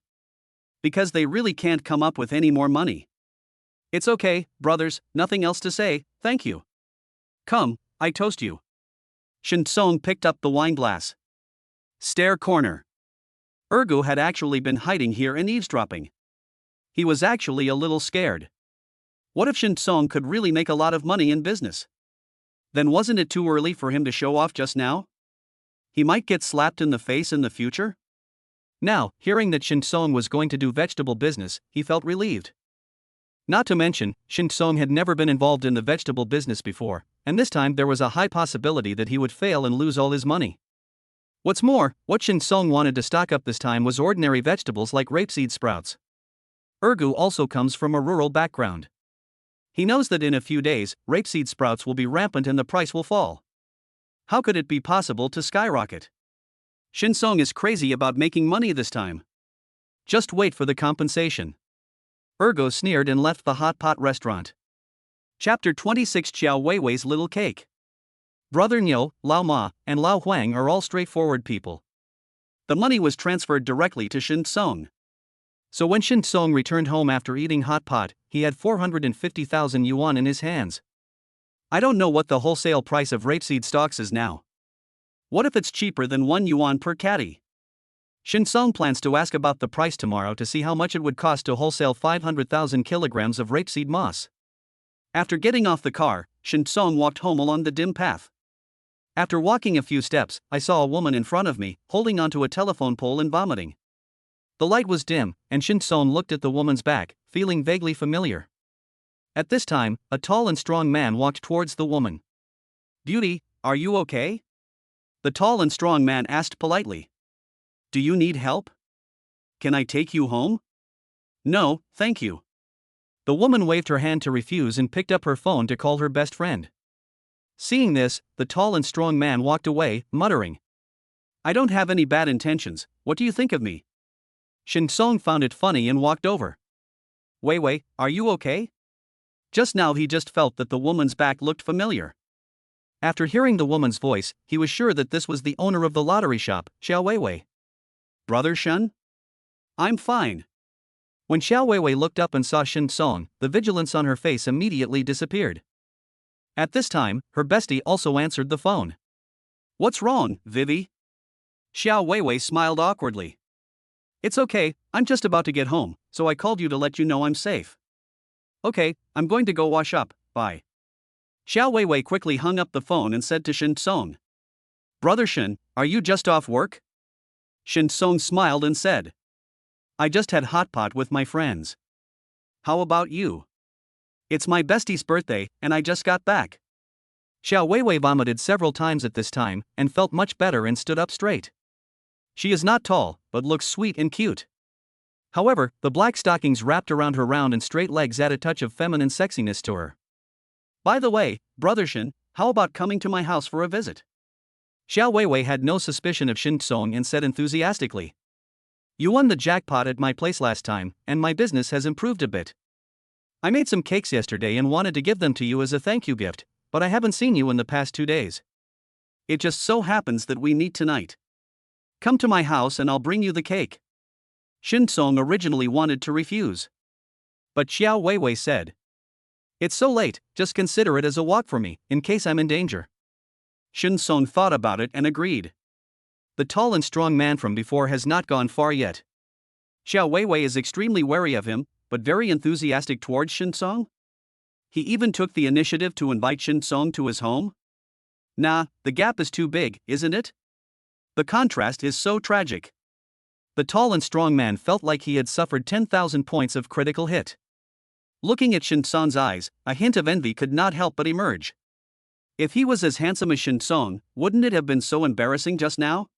[SPEAKER 1] Because they really can't come up with any more money. It's okay, brothers, nothing else to say, thank you. Come, I toast you. Shin Song picked up the wine glass. Stair corner. Ergu had actually been hiding here and eavesdropping. He was actually a little scared. What if Shin Song could really make a lot of money in business? Then wasn't it too early for him to show off just now? He might get slapped in the face in the future? Now, hearing that Shin Song was going to do vegetable business, he felt relieved. Not to mention, Shin Song had never been involved in the vegetable business before, and this time there was a high possibility that he would fail and lose all his money. What's more, what Shin Song wanted to stock up this time was ordinary vegetables like rapeseed sprouts. Ergu also comes from a rural background. He knows that in a few days, rapeseed sprouts will be rampant and the price will fall. How could it be possible to skyrocket? Shin Song is crazy about making money this time. Just wait for the compensation. Ergo sneered and left the hot pot restaurant. Chapter 26 Xiao Weiwei's Little Cake. Brother Nyo, Lao Ma, and Lao Huang are all straightforward people. The money was transferred directly to Shin Song. So when Shin Song returned home after eating hot pot, he had 450,000 yuan in his hands. I don't know what the wholesale price of rapeseed stocks is now. What if it's cheaper than 1 yuan per caddy? Shin Song plans to ask about the price tomorrow to see how much it would cost to wholesale 500,000 kilograms of rapeseed moss. After getting off the car, Shin Song walked home along the dim path. After walking a few steps, I saw a woman in front of me, holding onto a telephone pole and vomiting. The light was dim, and Shin Song looked at the woman's back, feeling vaguely familiar. At this time, a tall and strong man walked towards the woman. "Beauty, are you okay?" The tall and strong man asked politely. "Do you need help? Can I take you home?" "No, thank you." The woman waved her hand to refuse and picked up her phone to call her best friend. Seeing this, the tall and strong man walked away, muttering, "I don't have any bad intentions, what do you think of me?" Shin Song found it funny and walked over. "Wei Wei, are you okay?" Just now he just felt that the woman's back looked familiar. After hearing the woman's voice, he was sure that this was the owner of the lottery shop, Xiao Weiwei. "Brother Shen? I'm fine." When Xiao Weiwei looked up and saw Shin Song, the vigilance on her face immediately disappeared. At this time, her bestie also answered the phone. "What's wrong, Vivi?" Xiao Weiwei smiled awkwardly. "It's okay, I'm just about to get home, so I called you to let you know I'm safe." "Okay, I'm going to go wash up, bye." Xiao Weiwei quickly hung up the phone and said to Shin Song, "Brother Shin, are you just off work?" Shin Song smiled and said, "I just had hot pot with my friends." "How about you?" "It's my bestie's birthday, and I just got back." Xiao Weiwei vomited several times at this time, and felt much better and stood up straight. She is not tall, but looks sweet and cute. However, the black stockings wrapped around her round and straight legs add a touch of feminine sexiness to her. "By the way, Brother Shin, how about coming to my house for a visit?" Xiao Weiwei had no suspicion of Shin Song and said enthusiastically, "You won the jackpot at my place last time, and my business has improved a bit. I made some cakes yesterday and wanted to give them to you as a thank you gift, but I haven't seen you in the past 2 days. It just so happens that we meet tonight. Come to my house and I'll bring you the cake." Shin Song originally wanted to refuse. But Xiao Weiwei said, "It's so late, just consider it as a walk for me, in case I'm in danger." Shin Song thought about it and agreed. The tall and strong man from before has not gone far yet. Xiao Weiwei is extremely wary of him, but very enthusiastic towards Shin Song. He even took the initiative to invite Shin Song to his home. Nah, the gap is too big, isn't it? The contrast is so tragic. The tall and strong man felt like he had suffered 10,000 points of critical hit. Looking at Shin Song's eyes, a hint of envy could not help but emerge. If he was as handsome as Shin Song, wouldn't it have been so embarrassing just now?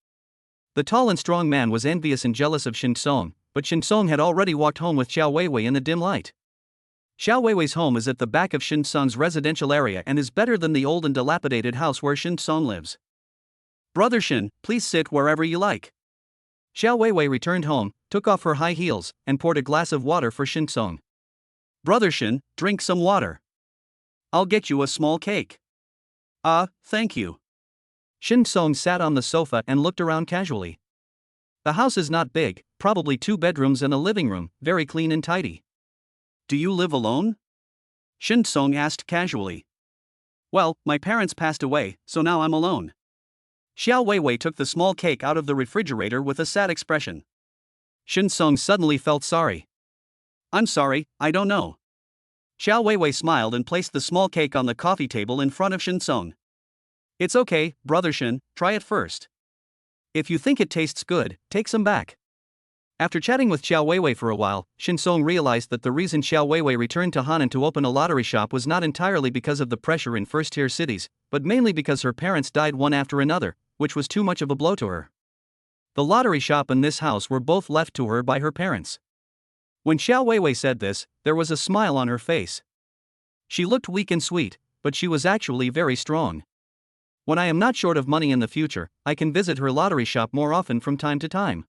[SPEAKER 1] The tall and strong man was envious and jealous of Shin Song, but Shin Song had already walked home with Xiao Weiwei in the dim light. Xiao Weiwei's home is at the back of Shin Song's residential area and is better than the old and dilapidated house where Shin Song lives. "Brother Shin, please sit wherever you like." Xiao Weiwei returned home, took off her high heels, and poured a glass of water for Shin Song. "Brother Shin, drink some water. I'll get you a small cake." Thank you." Shin Song sat on the sofa and looked around casually. The house is not big, probably 2 bedrooms and a living room, very clean and tidy. "Do you live alone?" Shin Song asked casually. "Well, my parents passed away, so now I'm alone." Xiao Weiwei took the small cake out of the refrigerator with a sad expression. Shin Song suddenly felt sorry. "I'm sorry, I don't know." Xiao Weiwei smiled and placed the small cake on the coffee table in front of Shin Song. "It's okay, Brother Shin, try it first. If you think it tastes good, take some back." After chatting with Xiao Weiwei for a while, Shin Song realized that the reason Xiao Weiwei returned to Hanan to open a lottery shop was not entirely because of the pressure in first-tier cities, but mainly because her parents died one after another, which was too much of a blow to her. The lottery shop and this house were both left to her by her parents. When Xiao Weiwei said this, there was a smile on her face. She looked weak and sweet, but she was actually very strong. When I am not short of money in the future, I can visit her lottery shop more often from time to time.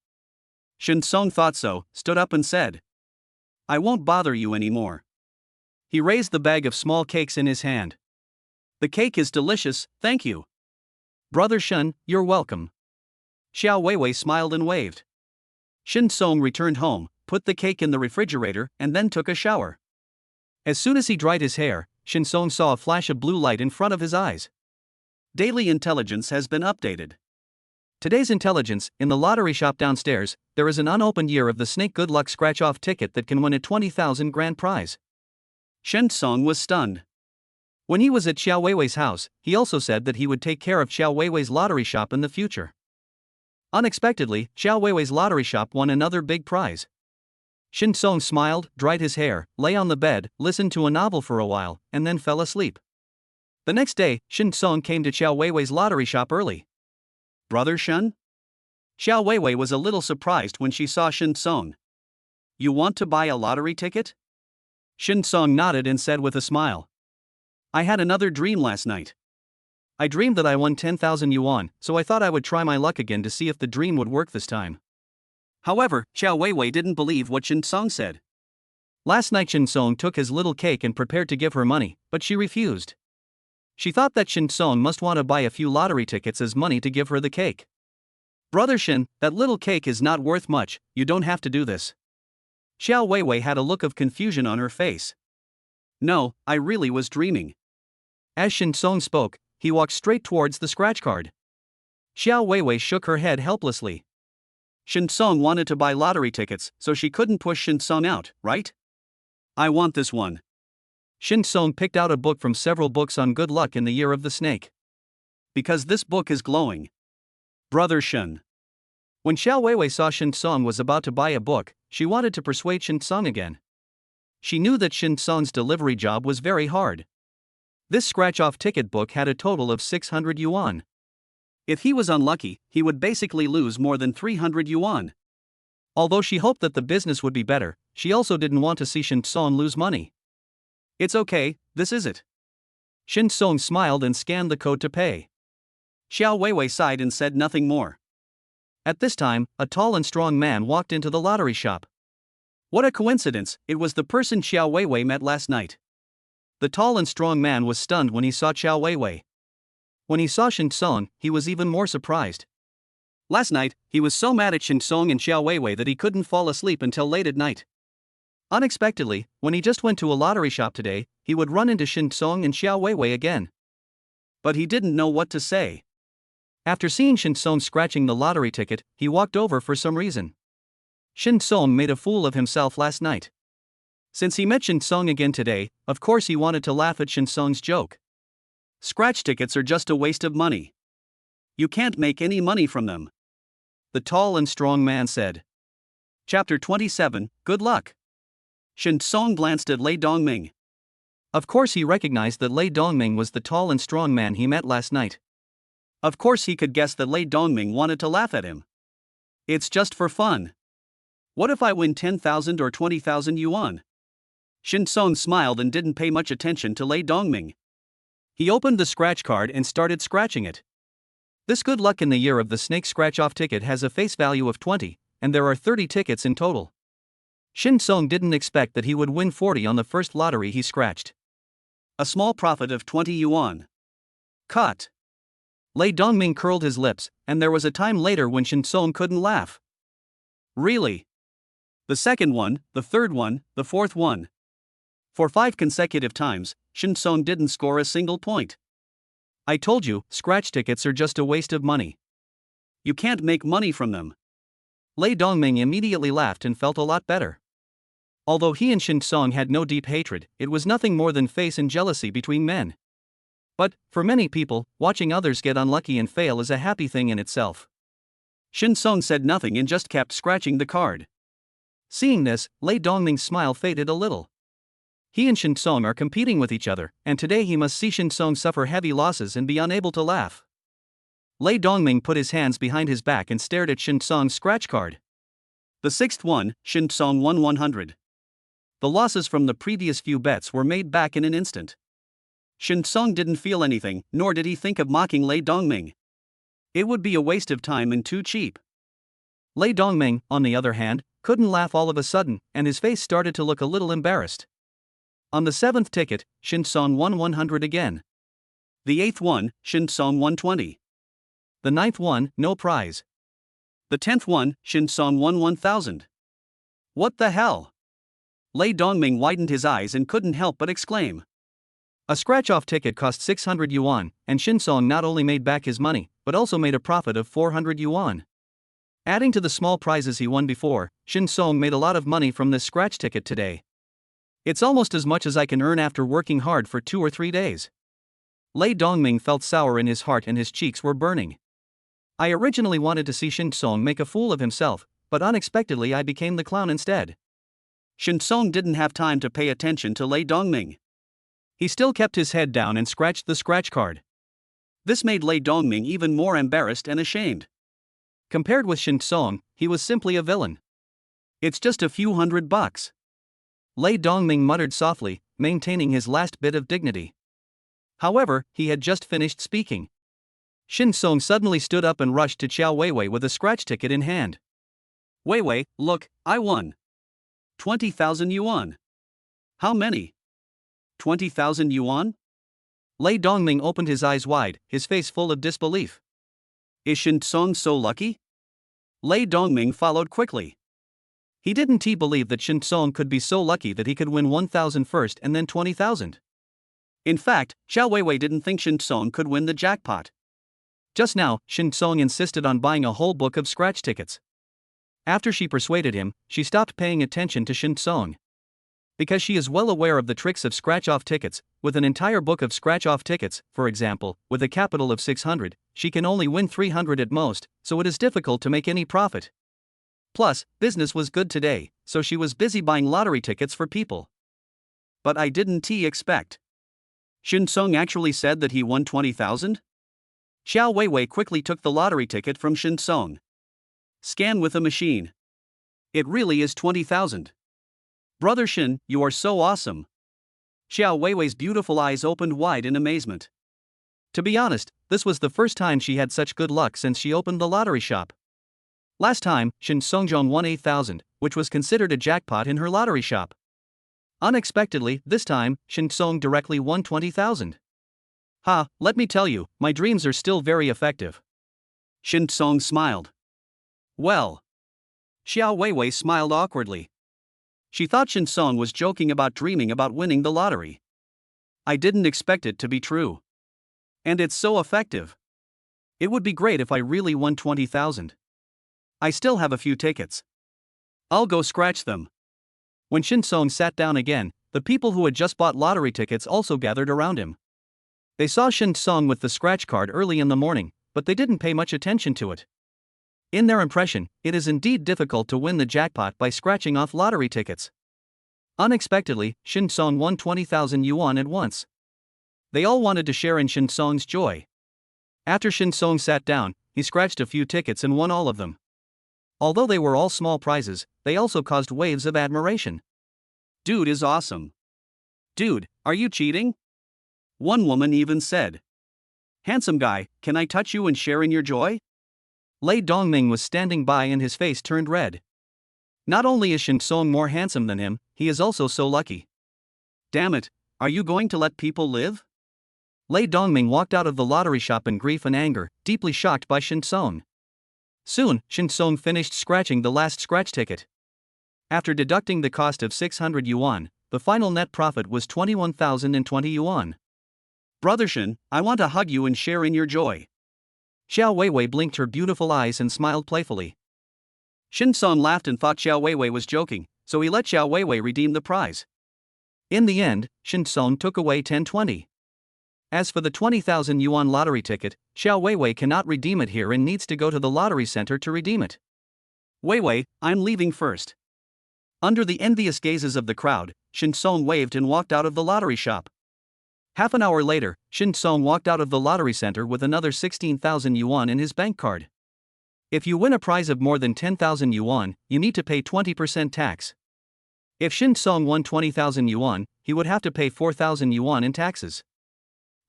[SPEAKER 1] Shin Song thought so, stood up and said, "I won't bother you anymore." He raised the bag of small cakes in his hand. "The cake is delicious, thank you." "Brother Shen, you're welcome." Xiao Weiwei smiled and waved. Shin Song returned home, put the cake in the refrigerator, and then took a shower. As soon as he dried his hair, Shin-song saw a flash of blue light in front of his eyes. Daily intelligence has been updated. Today's intelligence: in the lottery shop downstairs, there is an unopened year of the Snake Good Luck scratch-off ticket that can win a 20,000 grand prize. Shin-song was stunned. When he was at Xiao Weiwei's house, he also said that he would take care of Xiao Weiwei's lottery shop in the future. Unexpectedly, Xiao Weiwei's lottery shop won another big prize. Shin-song smiled, dried his hair, lay on the bed, listened to a novel for a while, and then fell asleep. The next day, Shin-song came to Xiao Weiwei's lottery shop early. "Brother Shen?" Xiao Weiwei was a little surprised when she saw Shin-song. "You want to buy a lottery ticket?" Shin-song nodded and said with a smile. "I had another dream last night. I dreamed that I won 10,000 yuan, so I thought I would try my luck again to see if the dream would work this time." However, Xiao Weiwei didn't believe what Shin-song said. Last night Shin-song took his little cake and prepared to give her money, but she refused. She thought that Shin-song must want to buy a few lottery tickets as money to give her the cake. "Brother Shin, that little cake is not worth much, you don't have to do this." Xiao Weiwei had a look of confusion on her face. "No, I really was dreaming." As Shin-song spoke, he walked straight towards the scratch card. Xiao Weiwei shook her head helplessly. Shin-song wanted to buy lottery tickets, so she couldn't push Shin-song out, right? "I want this one." Shin-song picked out a book from several books on good luck in the year of the snake. "Because this book is glowing." "Brother Shin." When Xiao Weiwei saw Shin-song was about to buy a book, she wanted to persuade Shin-song again. She knew that Shin-song's delivery job was very hard. This scratch-off ticket book had a total of 600 yuan. If he was unlucky, he would basically lose more than 300 yuan. Although she hoped that the business would be better, she also didn't want to see Shin-song lose money. "It's okay, this is it." Shin-song smiled and scanned the code to pay. Xiao Weiwei sighed and said nothing more. At this time, a tall and strong man walked into the lottery shop. What a coincidence, it was the person Xiao Weiwei met last night. The tall and strong man was stunned when he saw Xiao Weiwei. When he saw Shin-song, he was even more surprised. Last night, he was so mad at Shin-song and Xiao Weiwei that he couldn't fall asleep until late at night. Unexpectedly, when he just went to a lottery shop today, he would run into Shin-song and Xiao Weiwei again. But he didn't know what to say. After seeing Shin-song scratching the lottery ticket, he walked over for some reason. Shin-song made a fool of himself last night. Since he met Shin-song again today, of course he wanted to laugh at Shin-song's joke. "Scratch tickets are just a waste of money. You can't make any money from them," the tall and strong man said. Chapter 27, Good Luck. Shin-song glanced at Lei Dongming. Of course he recognized that Lei Dongming was the tall and strong man he met last night. Of course he could guess that Lei Dongming wanted to laugh at him. "It's just for fun. What if I win 10,000 or 20,000 yuan?" Shin-song smiled and didn't pay much attention to Lei Dongming. He opened the scratch card and started scratching it. This good luck in the year of the snake scratch-off ticket has a face value of 20, and there are 30 tickets in total. Shin-song didn't expect that he would win 40 on the first lottery he scratched. A small profit of 20 yuan. Cut. Lei Dongming curled his lips, and there was a time later when Shin-song couldn't laugh. "Really? The second one, the third one, the fourth one." For 5 consecutive times, Shin-song didn't score a single point. "I told you, scratch tickets are just a waste of money. You can't make money from them." Lei Dongming immediately laughed and felt a lot better. Although he and Shin-song had no deep hatred, it was nothing more than face and jealousy between men. But, for many people, watching others get unlucky and fail is a happy thing in itself. Shin-song said nothing and just kept scratching the card. Seeing this, Lei Dongming's smile faded a little. He and Shin-song are competing with each other, and today he must see Shin-song suffer heavy losses and be unable to laugh. Lei Dongming put his hands behind his back and stared at Shin-song's scratch card. The sixth one, Shin-song won 100. The losses from the previous few bets were made back in an instant. Shin-song didn't feel anything, nor did he think of mocking Lei Dongming. It would be a waste of time and too cheap. Lei Dongming, on the other hand, couldn't laugh all of a sudden, and his face started to look a little embarrassed. On the 7th ticket, Shin-song won 100 again. The 8th one, Shin-song won 20. The 9th one, no prize. The 10th one, Shin-song won 1,000. What the hell? Lei Dongming widened his eyes and couldn't help but exclaim.
[SPEAKER 2] A scratch-off ticket cost 600 yuan, and Shin Song not only made back his money, but also made a profit of 400 yuan. Adding to the small prizes he won before, Shin Song made a lot of money from this scratch ticket today. It's almost as much as I can earn after working hard for 2 or 3 days. Lei Dongming felt sour in his heart and his cheeks were burning. I originally wanted to see Shin Song make a fool of himself, but unexpectedly I became the clown instead.
[SPEAKER 1] Shin Song didn't have time to pay attention to Lei Dongming.
[SPEAKER 2] He still kept his head down and scratched the scratch card.
[SPEAKER 1] This made Lei Dongming even more embarrassed and ashamed.
[SPEAKER 2] Compared with Shin Song, he was simply a villain.
[SPEAKER 1] It's just a few $100.
[SPEAKER 2] Lei Dongming muttered softly, maintaining his last bit of dignity. However, he had just finished speaking. Shin Song suddenly stood up and rushed to Xiao Weiwei with a scratch ticket in hand.
[SPEAKER 1] Weiwei, look, I won. 20,000 yuan. How many? 20,000 yuan?
[SPEAKER 2] Lei Dongming opened his eyes wide, his face full of disbelief.
[SPEAKER 1] Is Shin Song so lucky? Lei Dongming followed quickly.
[SPEAKER 2] He didn't believe that Shin Song could be so lucky that he could win 1,000 first and then 20,000.
[SPEAKER 1] In fact, Xiao Weiwei didn't think Shin Song could win the jackpot.
[SPEAKER 2] Just now, Shin Song insisted on buying a whole book of scratch tickets. After she persuaded him, she stopped paying attention to Shin Song. Because she is well aware of the tricks of scratch-off tickets, with an entire book of scratch-off tickets, for example, with a capital of 600, she can only win 300 at most, so it is difficult to make any profit. Plus, business was good today, so she was busy buying lottery tickets for people.
[SPEAKER 1] But I didn't expect. Shin Song actually said that he won 20,000? Xiao Weiwei quickly took the lottery ticket from Shin Song. Scan with a machine. It really is 20,000. Brother Shin, you are so awesome. Xiao Weiwei's beautiful eyes opened wide in amazement.
[SPEAKER 2] To be honest, this was the first time she had such good luck since she opened the lottery shop. Last time, Shin Songjong won 8,000, which was considered a jackpot in her lottery shop. Unexpectedly, this time, Shin Song directly won 20,000. Ha, let me tell you, my dreams are still very effective.
[SPEAKER 1] Shin Song smiled. Well. Xiao Weiwei smiled awkwardly. She thought Shin Song was joking about dreaming about winning the lottery. I didn't expect it to be true. And it's so effective. It would be great if I really won 20,000. I still have a few tickets. I'll go scratch them.
[SPEAKER 2] When Shin Song sat down again, the people who had just bought lottery tickets also gathered around him. They saw Shin Song with the scratch card early in the morning, but they didn't pay much attention to it. In their impression, it is indeed difficult to win the jackpot by scratching off lottery tickets. Unexpectedly, Shin Song won 20,000 yuan at once. They all wanted to share in Shin Song's joy. After Shin Song sat down, he scratched a few tickets and won all of them. Although they were all small prizes, they also caused waves of admiration.
[SPEAKER 1] Dude is awesome. Dude, are you cheating? One woman even said. Handsome guy, can I touch you and share in your joy?
[SPEAKER 2] Lei Dongming was standing by and his face turned red. Not only is Shin Song more handsome than him, he is also so lucky.
[SPEAKER 1] Damn it, are you going to let people live?
[SPEAKER 2] Lei Dongming walked out of the lottery shop in grief and anger, deeply shocked by Shin Song. Soon, Shin Song finished scratching the last scratch ticket. After deducting the cost of 600 yuan, the final net profit was 21,020 yuan.
[SPEAKER 1] Brother Shin, I want to hug you and share in your joy.
[SPEAKER 2] Xiao Weiwei blinked her beautiful eyes and smiled playfully.
[SPEAKER 1] Shin Song laughed and thought Xiao Weiwei was joking, so he let Xiao Weiwei redeem the prize.
[SPEAKER 2] In the end, Shin Song took away 1020. As for the 20,000 yuan lottery ticket, Xiao Weiwei cannot redeem it here and needs to go to the lottery center to redeem it.
[SPEAKER 1] Weiwei, I'm leaving first. Under the envious gazes of the crowd, Shin Song waved and walked out of the lottery shop. Half an hour later, Shin Song walked out of the lottery center with another 16,000 yuan in his bank card. If you win a prize of more than 10,000 yuan, you need to pay 20% tax. If Shin Song won 20,000 yuan, he would have to pay 4,000 yuan in taxes.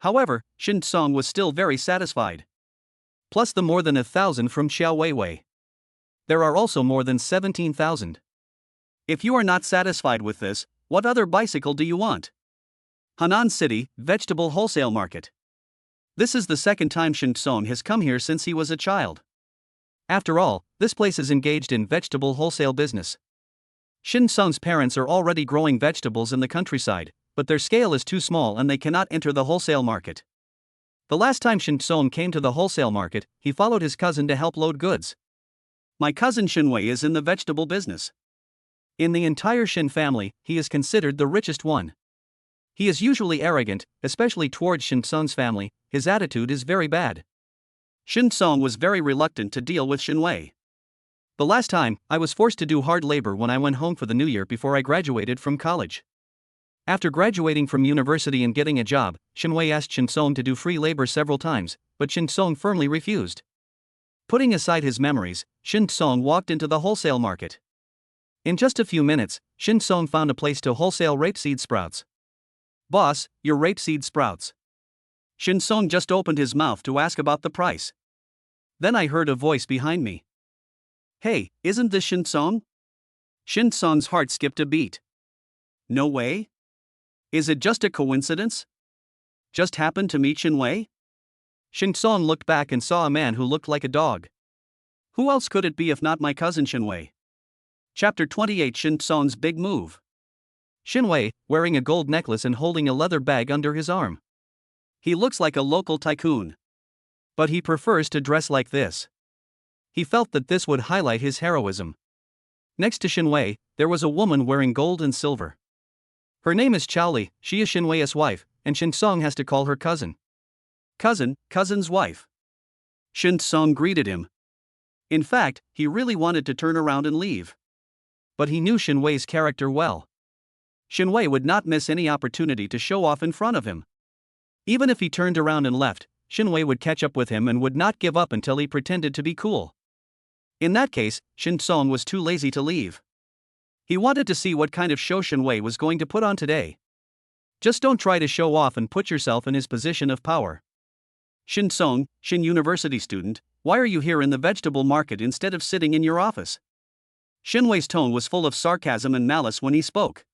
[SPEAKER 1] However, Shin Song was still very satisfied. Plus the more than 1,000 from Xiao Weiwei. There are also more than 17,000. If you are not satisfied with this, what other bicycle do you want? Henan City, Vegetable Wholesale Market. This is the second time Shin Song has come here since he was a child. After all, this place is engaged in vegetable wholesale business.
[SPEAKER 2] Shin Sung's parents are already growing vegetables in the countryside, but their scale is too small and they cannot enter the wholesale market. The last time Shin Sung came to the wholesale market, he followed his cousin to help load goods.
[SPEAKER 1] My cousin Shinwei is in the vegetable business.
[SPEAKER 2] In the entire Shin family, he is considered the richest one. He is usually arrogant, especially towards Shin Sung's family. His attitude is very bad.
[SPEAKER 1] Shin Sung was very reluctant to deal with Shinwei.
[SPEAKER 2] The last time, I was forced to do hard labor when I went home for the new year before I graduated from college. After graduating from university and getting a job, Shinwei asked Shin Sung to do free labor several times, but Shin Sung firmly refused. Putting aside his memories, Shin Sung walked into the wholesale market. In just a few minutes, Shin Sung found a place to wholesale rapeseed sprouts.
[SPEAKER 1] Boss, your rapeseed sprouts. Shin Sung just opened his mouth to ask about the price. Then I heard a voice behind me. Hey, isn't this Shin Sung? Shin Sung's heart skipped a beat. No way? Is it just a coincidence? Just happened to meet Shinwei?
[SPEAKER 2] Shin Sung looked back and saw a man who looked like a dog.
[SPEAKER 1] Who else could it be if not my cousin Shinwei? Chapter 28 Shin Sung's Big Move.
[SPEAKER 2] Shinwei, wearing a gold necklace and holding a leather bag under his arm.
[SPEAKER 1] He looks like a local tycoon.
[SPEAKER 2] But he prefers to dress like this. He felt that this would highlight his heroism. Next to Shinwei, there was a woman wearing gold and silver. Her name is Chaoli. She is Shinwei's wife, and Shin Sung has to call her cousin.
[SPEAKER 1] Cousin's wife. Shin Sung greeted him. In fact, he really wanted to turn around and leave.
[SPEAKER 2] But he knew Shinwei's character well.
[SPEAKER 1] Shinwei would not miss any opportunity to show off in front of him.
[SPEAKER 2] Even if he turned around and left, Shinwei would catch up with him and would not give up until he pretended to be cool.
[SPEAKER 1] In that case, Shin Sung was too lazy to leave. He wanted to see what kind of show Shinwei was going to put on today.
[SPEAKER 2] Just don't try to show off and put yourself in his position of power.
[SPEAKER 1] Shin Sung, Shin University student, why are you here in the vegetable market instead of sitting in your office? Shinwei's tone was full of sarcasm and malice when he spoke.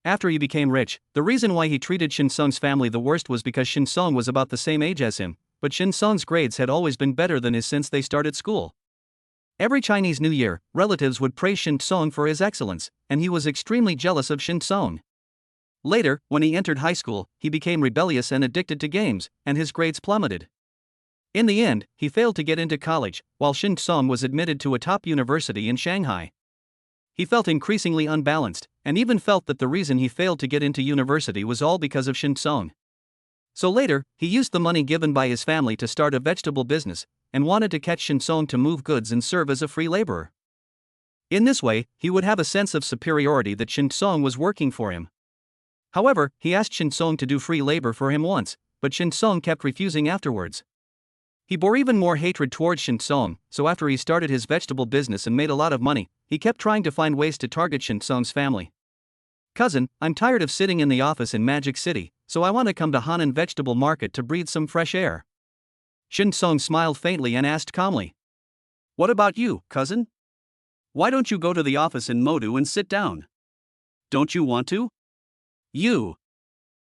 [SPEAKER 2] After he became rich, the reason why he treated Shin Sung's family the worst was because Shin Sung was about the same age as him, but Shin Sung's grades had always been better than his since they started school. Every Chinese New Year, relatives would praise Shin Sung for his excellence, and he was extremely jealous of Shin Sung. Later, when he entered high school, he became rebellious and addicted to games, and his grades plummeted. In the end, he failed to get into college, while Shin Sung was admitted to a top university in Shanghai. He felt increasingly unbalanced, and even felt that the reason he failed to get into university was all because of Shin Sung. So later, he used the money given by his family to start a vegetable business, and wanted to catch Shin Sung to move goods and serve as a free laborer. In this way, he would have a sense of superiority that Shin Sung was working for him. However, he asked Shin Sung to do free labor for him once, but Shin Sung kept refusing afterwards. He bore even more hatred towards Shin Sung, so after he started his vegetable business and made a lot of money, he kept trying to find ways to target Shin Sung's family. Cousin, I'm tired of sitting in the office in Magic City, so I want to come to Hanan Vegetable Market to breathe some fresh air. Shin Sung smiled faintly and asked calmly.
[SPEAKER 1] What about you, cousin? Why don't you go to the office in Modu and sit down? Don't you want to? You.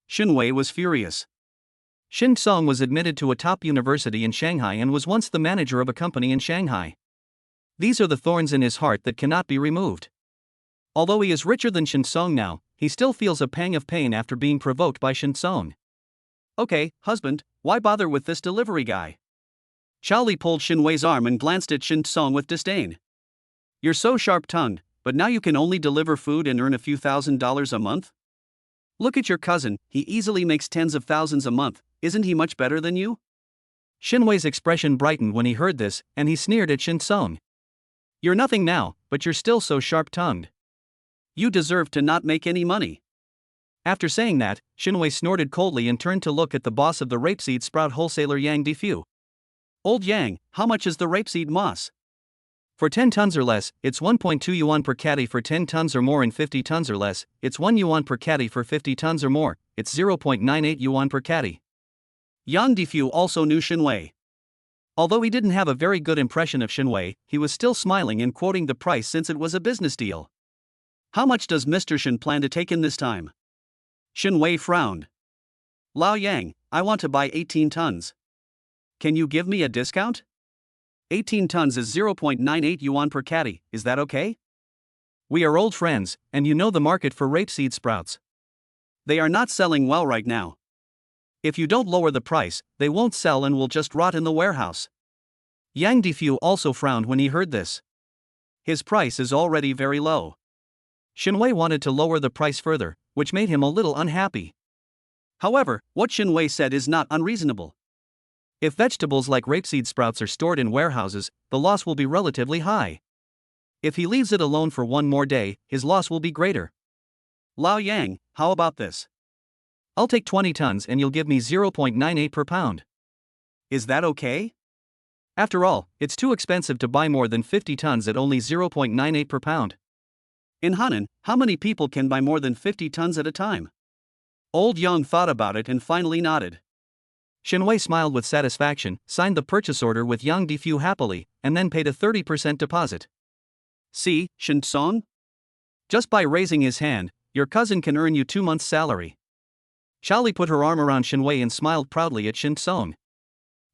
[SPEAKER 1] Shinwei was furious.
[SPEAKER 2] Shin Sung was admitted to a top university in Shanghai and was once the manager of a company in Shanghai. These are the thorns in his heart that cannot be removed. Although he is richer than Shin Sung now, he still feels a pang of pain after being provoked by Shin Sung.
[SPEAKER 1] Okay, husband, why bother with this delivery guy? Chaoli pulled Shinwei's arm and glanced at Shin Sung with disdain. You're so sharp-tongued, but now you can only deliver food and earn a few $1,000s a month? Look at your cousin, he easily makes tens of thousands a month, isn't he much better than you?
[SPEAKER 2] Shinwei's expression brightened when he heard this, and he sneered at Shin Sung. You're nothing now, but you're still so sharp-tongued.
[SPEAKER 1] You deserve to not make any money.
[SPEAKER 2] After saying that, Shinwei snorted coldly and turned to look at the boss of the rapeseed sprout wholesaler Yang Difu.
[SPEAKER 1] Old Yang, how much is the rapeseed moss?
[SPEAKER 2] For 10 tons or less, it's 1.2 yuan per caddy. For 10 tons or more and 50 tons or less, it's 1 yuan per caddy. For 50 tons or more, it's 0.98 yuan per caddy.
[SPEAKER 1] Yang Difu also knew Shinwei.
[SPEAKER 2] Although he didn't have a very good impression of Shinwei, he was still smiling and quoting the price since it was a business deal.
[SPEAKER 1] How much does Mr. Shin plan to take in this time? Shinwei frowned. Lao Yang, I want to buy 18 tons. Can you give me a discount? 18 tons is 0.98 yuan per caddy, is that okay?
[SPEAKER 2] We are old friends, and you know the market for rapeseed sprouts.
[SPEAKER 1] They are not selling well right now. If you don't lower the price, they won't sell and will just rot in the warehouse.
[SPEAKER 2] Yang Difu also frowned when he heard this.
[SPEAKER 1] His price is already very low.
[SPEAKER 2] Shinwei wanted to lower the price further, which made him a little unhappy.
[SPEAKER 1] However, what Shinwei said is not unreasonable.
[SPEAKER 2] If vegetables like rapeseed sprouts are stored in warehouses, the loss will be relatively high. If he leaves it alone for one more day, his loss will be greater.
[SPEAKER 1] Lao Yang, how about this?
[SPEAKER 2] I'll take 20 tons and you'll give me 0.98 per pound.
[SPEAKER 1] Is that okay?
[SPEAKER 2] After all, it's too expensive to buy more than 50 tons at only 0.98 per pound.
[SPEAKER 1] In Hanan, how many people can buy more than 50 tons at a time? Old Yang thought about it and finally nodded.
[SPEAKER 2] Shinwei smiled with satisfaction, signed the purchase order with Yang Difu happily, and then paid a 30% deposit.
[SPEAKER 1] See, Shin Song?
[SPEAKER 2] Just by raising his hand, your cousin can earn you 2 months' salary. Charlie put her arm around Shinwei and smiled proudly at Shin Song.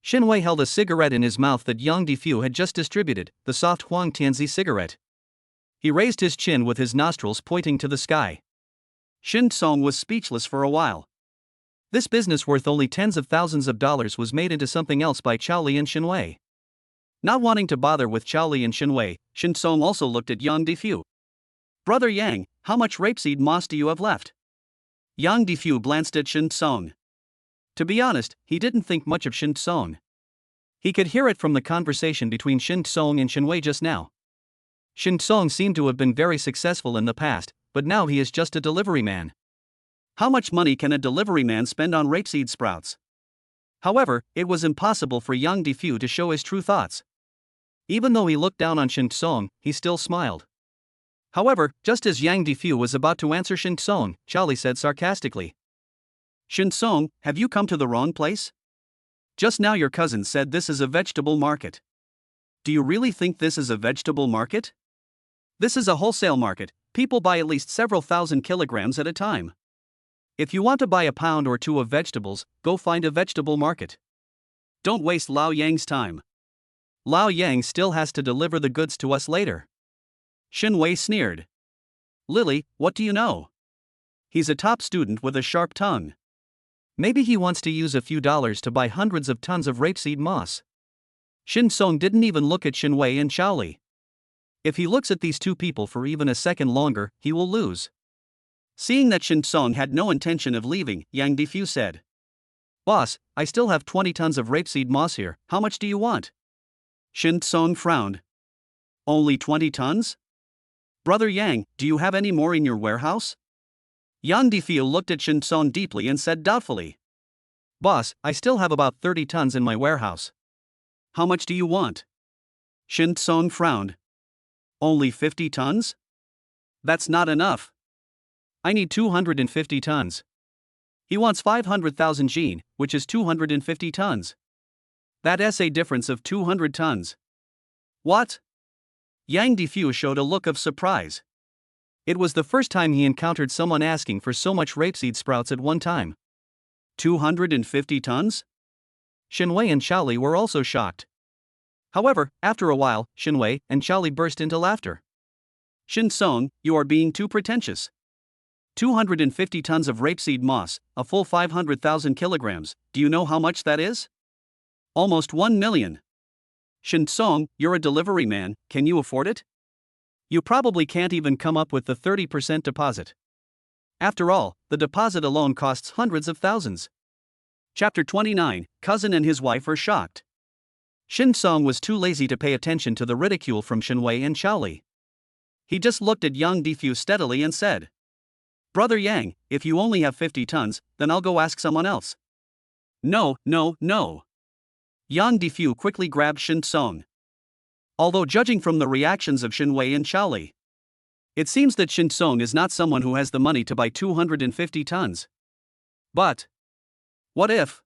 [SPEAKER 2] Shinwei held a cigarette in his mouth that Yang Difu had just distributed, the soft Huang Tianzi cigarette. He raised his chin with his nostrils pointing to the sky.
[SPEAKER 1] Shin Song was speechless for a while.
[SPEAKER 2] This business worth only tens of thousands of dollars was made into something else by Charlie and Shinwei.
[SPEAKER 1] Not wanting to bother with Charlie and Shinwei, Shin Song also looked at Yang Difu. Brother Yang, how much rapeseed moss do you have left? Yang Difu glanced at Shin Song. To be honest, he didn't think much of Shin Song. He could hear it from the conversation between Shin Song and Shinwei just now. Shin Song seemed to have been very successful in the past, but now he is just a delivery man. How much money can a delivery man spend on rapeseed sprouts? However, it was impossible for Yang Difu to show his true thoughts. Even though he looked down on Shin Song, he still smiled. However, just as Yang Difu was about to answer Shin Song, Charlie said sarcastically, Shin Song, have you come to the wrong place? Just now your cousin said this is a vegetable market. Do you really think this is a vegetable market? This is a wholesale market. People buy at least several thousand kilograms at a time. If you want to buy a pound or two of vegetables, go find a vegetable market. Don't waste Lao Yang's time.
[SPEAKER 2] Lao Yang still has to deliver the goods to us later.
[SPEAKER 1] Shinwei sneered. Lily, what do you know? He's a top student with a sharp tongue.
[SPEAKER 2] Maybe he wants to use a few dollars to buy hundreds of tons of rapeseed moss. Shin Song didn't even look at Shinwei and Charlie. If he looks at these two people for even a second longer, he will lose.
[SPEAKER 1] Seeing that Shin Song had no intention of leaving, Yang Difu said,
[SPEAKER 2] Boss, I still have 20 tons of rapeseed moss here, how much do you want?
[SPEAKER 1] Shin Song frowned. Only 20 tons? Brother Yang, do you have any more in your warehouse? Yang Difu looked at Shin Song deeply and said doubtfully,
[SPEAKER 2] Boss, I still have about 30 tons in my warehouse.
[SPEAKER 1] How much do you want? Shin Song frowned. Only 50 tons? That's not enough.
[SPEAKER 2] I need 250 tons.
[SPEAKER 1] He wants 500,000 jin, which is 250 tons. That's a difference of 200 tons. What? Yang Difu showed a look of surprise.
[SPEAKER 2] It was the first time he encountered someone asking for so much rapeseed sprouts at one time.
[SPEAKER 1] 250 tons?
[SPEAKER 2] Shinwei and Charlie were also shocked. However, after a while, Shinwei and Charlie burst into laughter.
[SPEAKER 1] Shin Song, you are being too pretentious. 250 tons of rapeseed moss, a full 500,000 kilograms, do you know how much that is? Almost 1 million. Shin Song, you're a delivery man, can you afford it? You probably can't even come up with the 30% deposit. After all, the deposit alone costs hundreds of thousands. Chapter 29, Cousin and his wife are shocked.
[SPEAKER 2] Shin Song was too lazy to pay attention to the ridicule from Shinwei and Charlie.
[SPEAKER 1] He just looked at Yang Difu steadily and said, Brother Yang, if you only have 50 tons, then I'll go ask someone else. No. Yang Difu quickly grabbed Shin Song. Although judging from the reactions of Shinwei and Charlie, it seems that Shin Song is not someone who has the money to buy 250 tons. But what if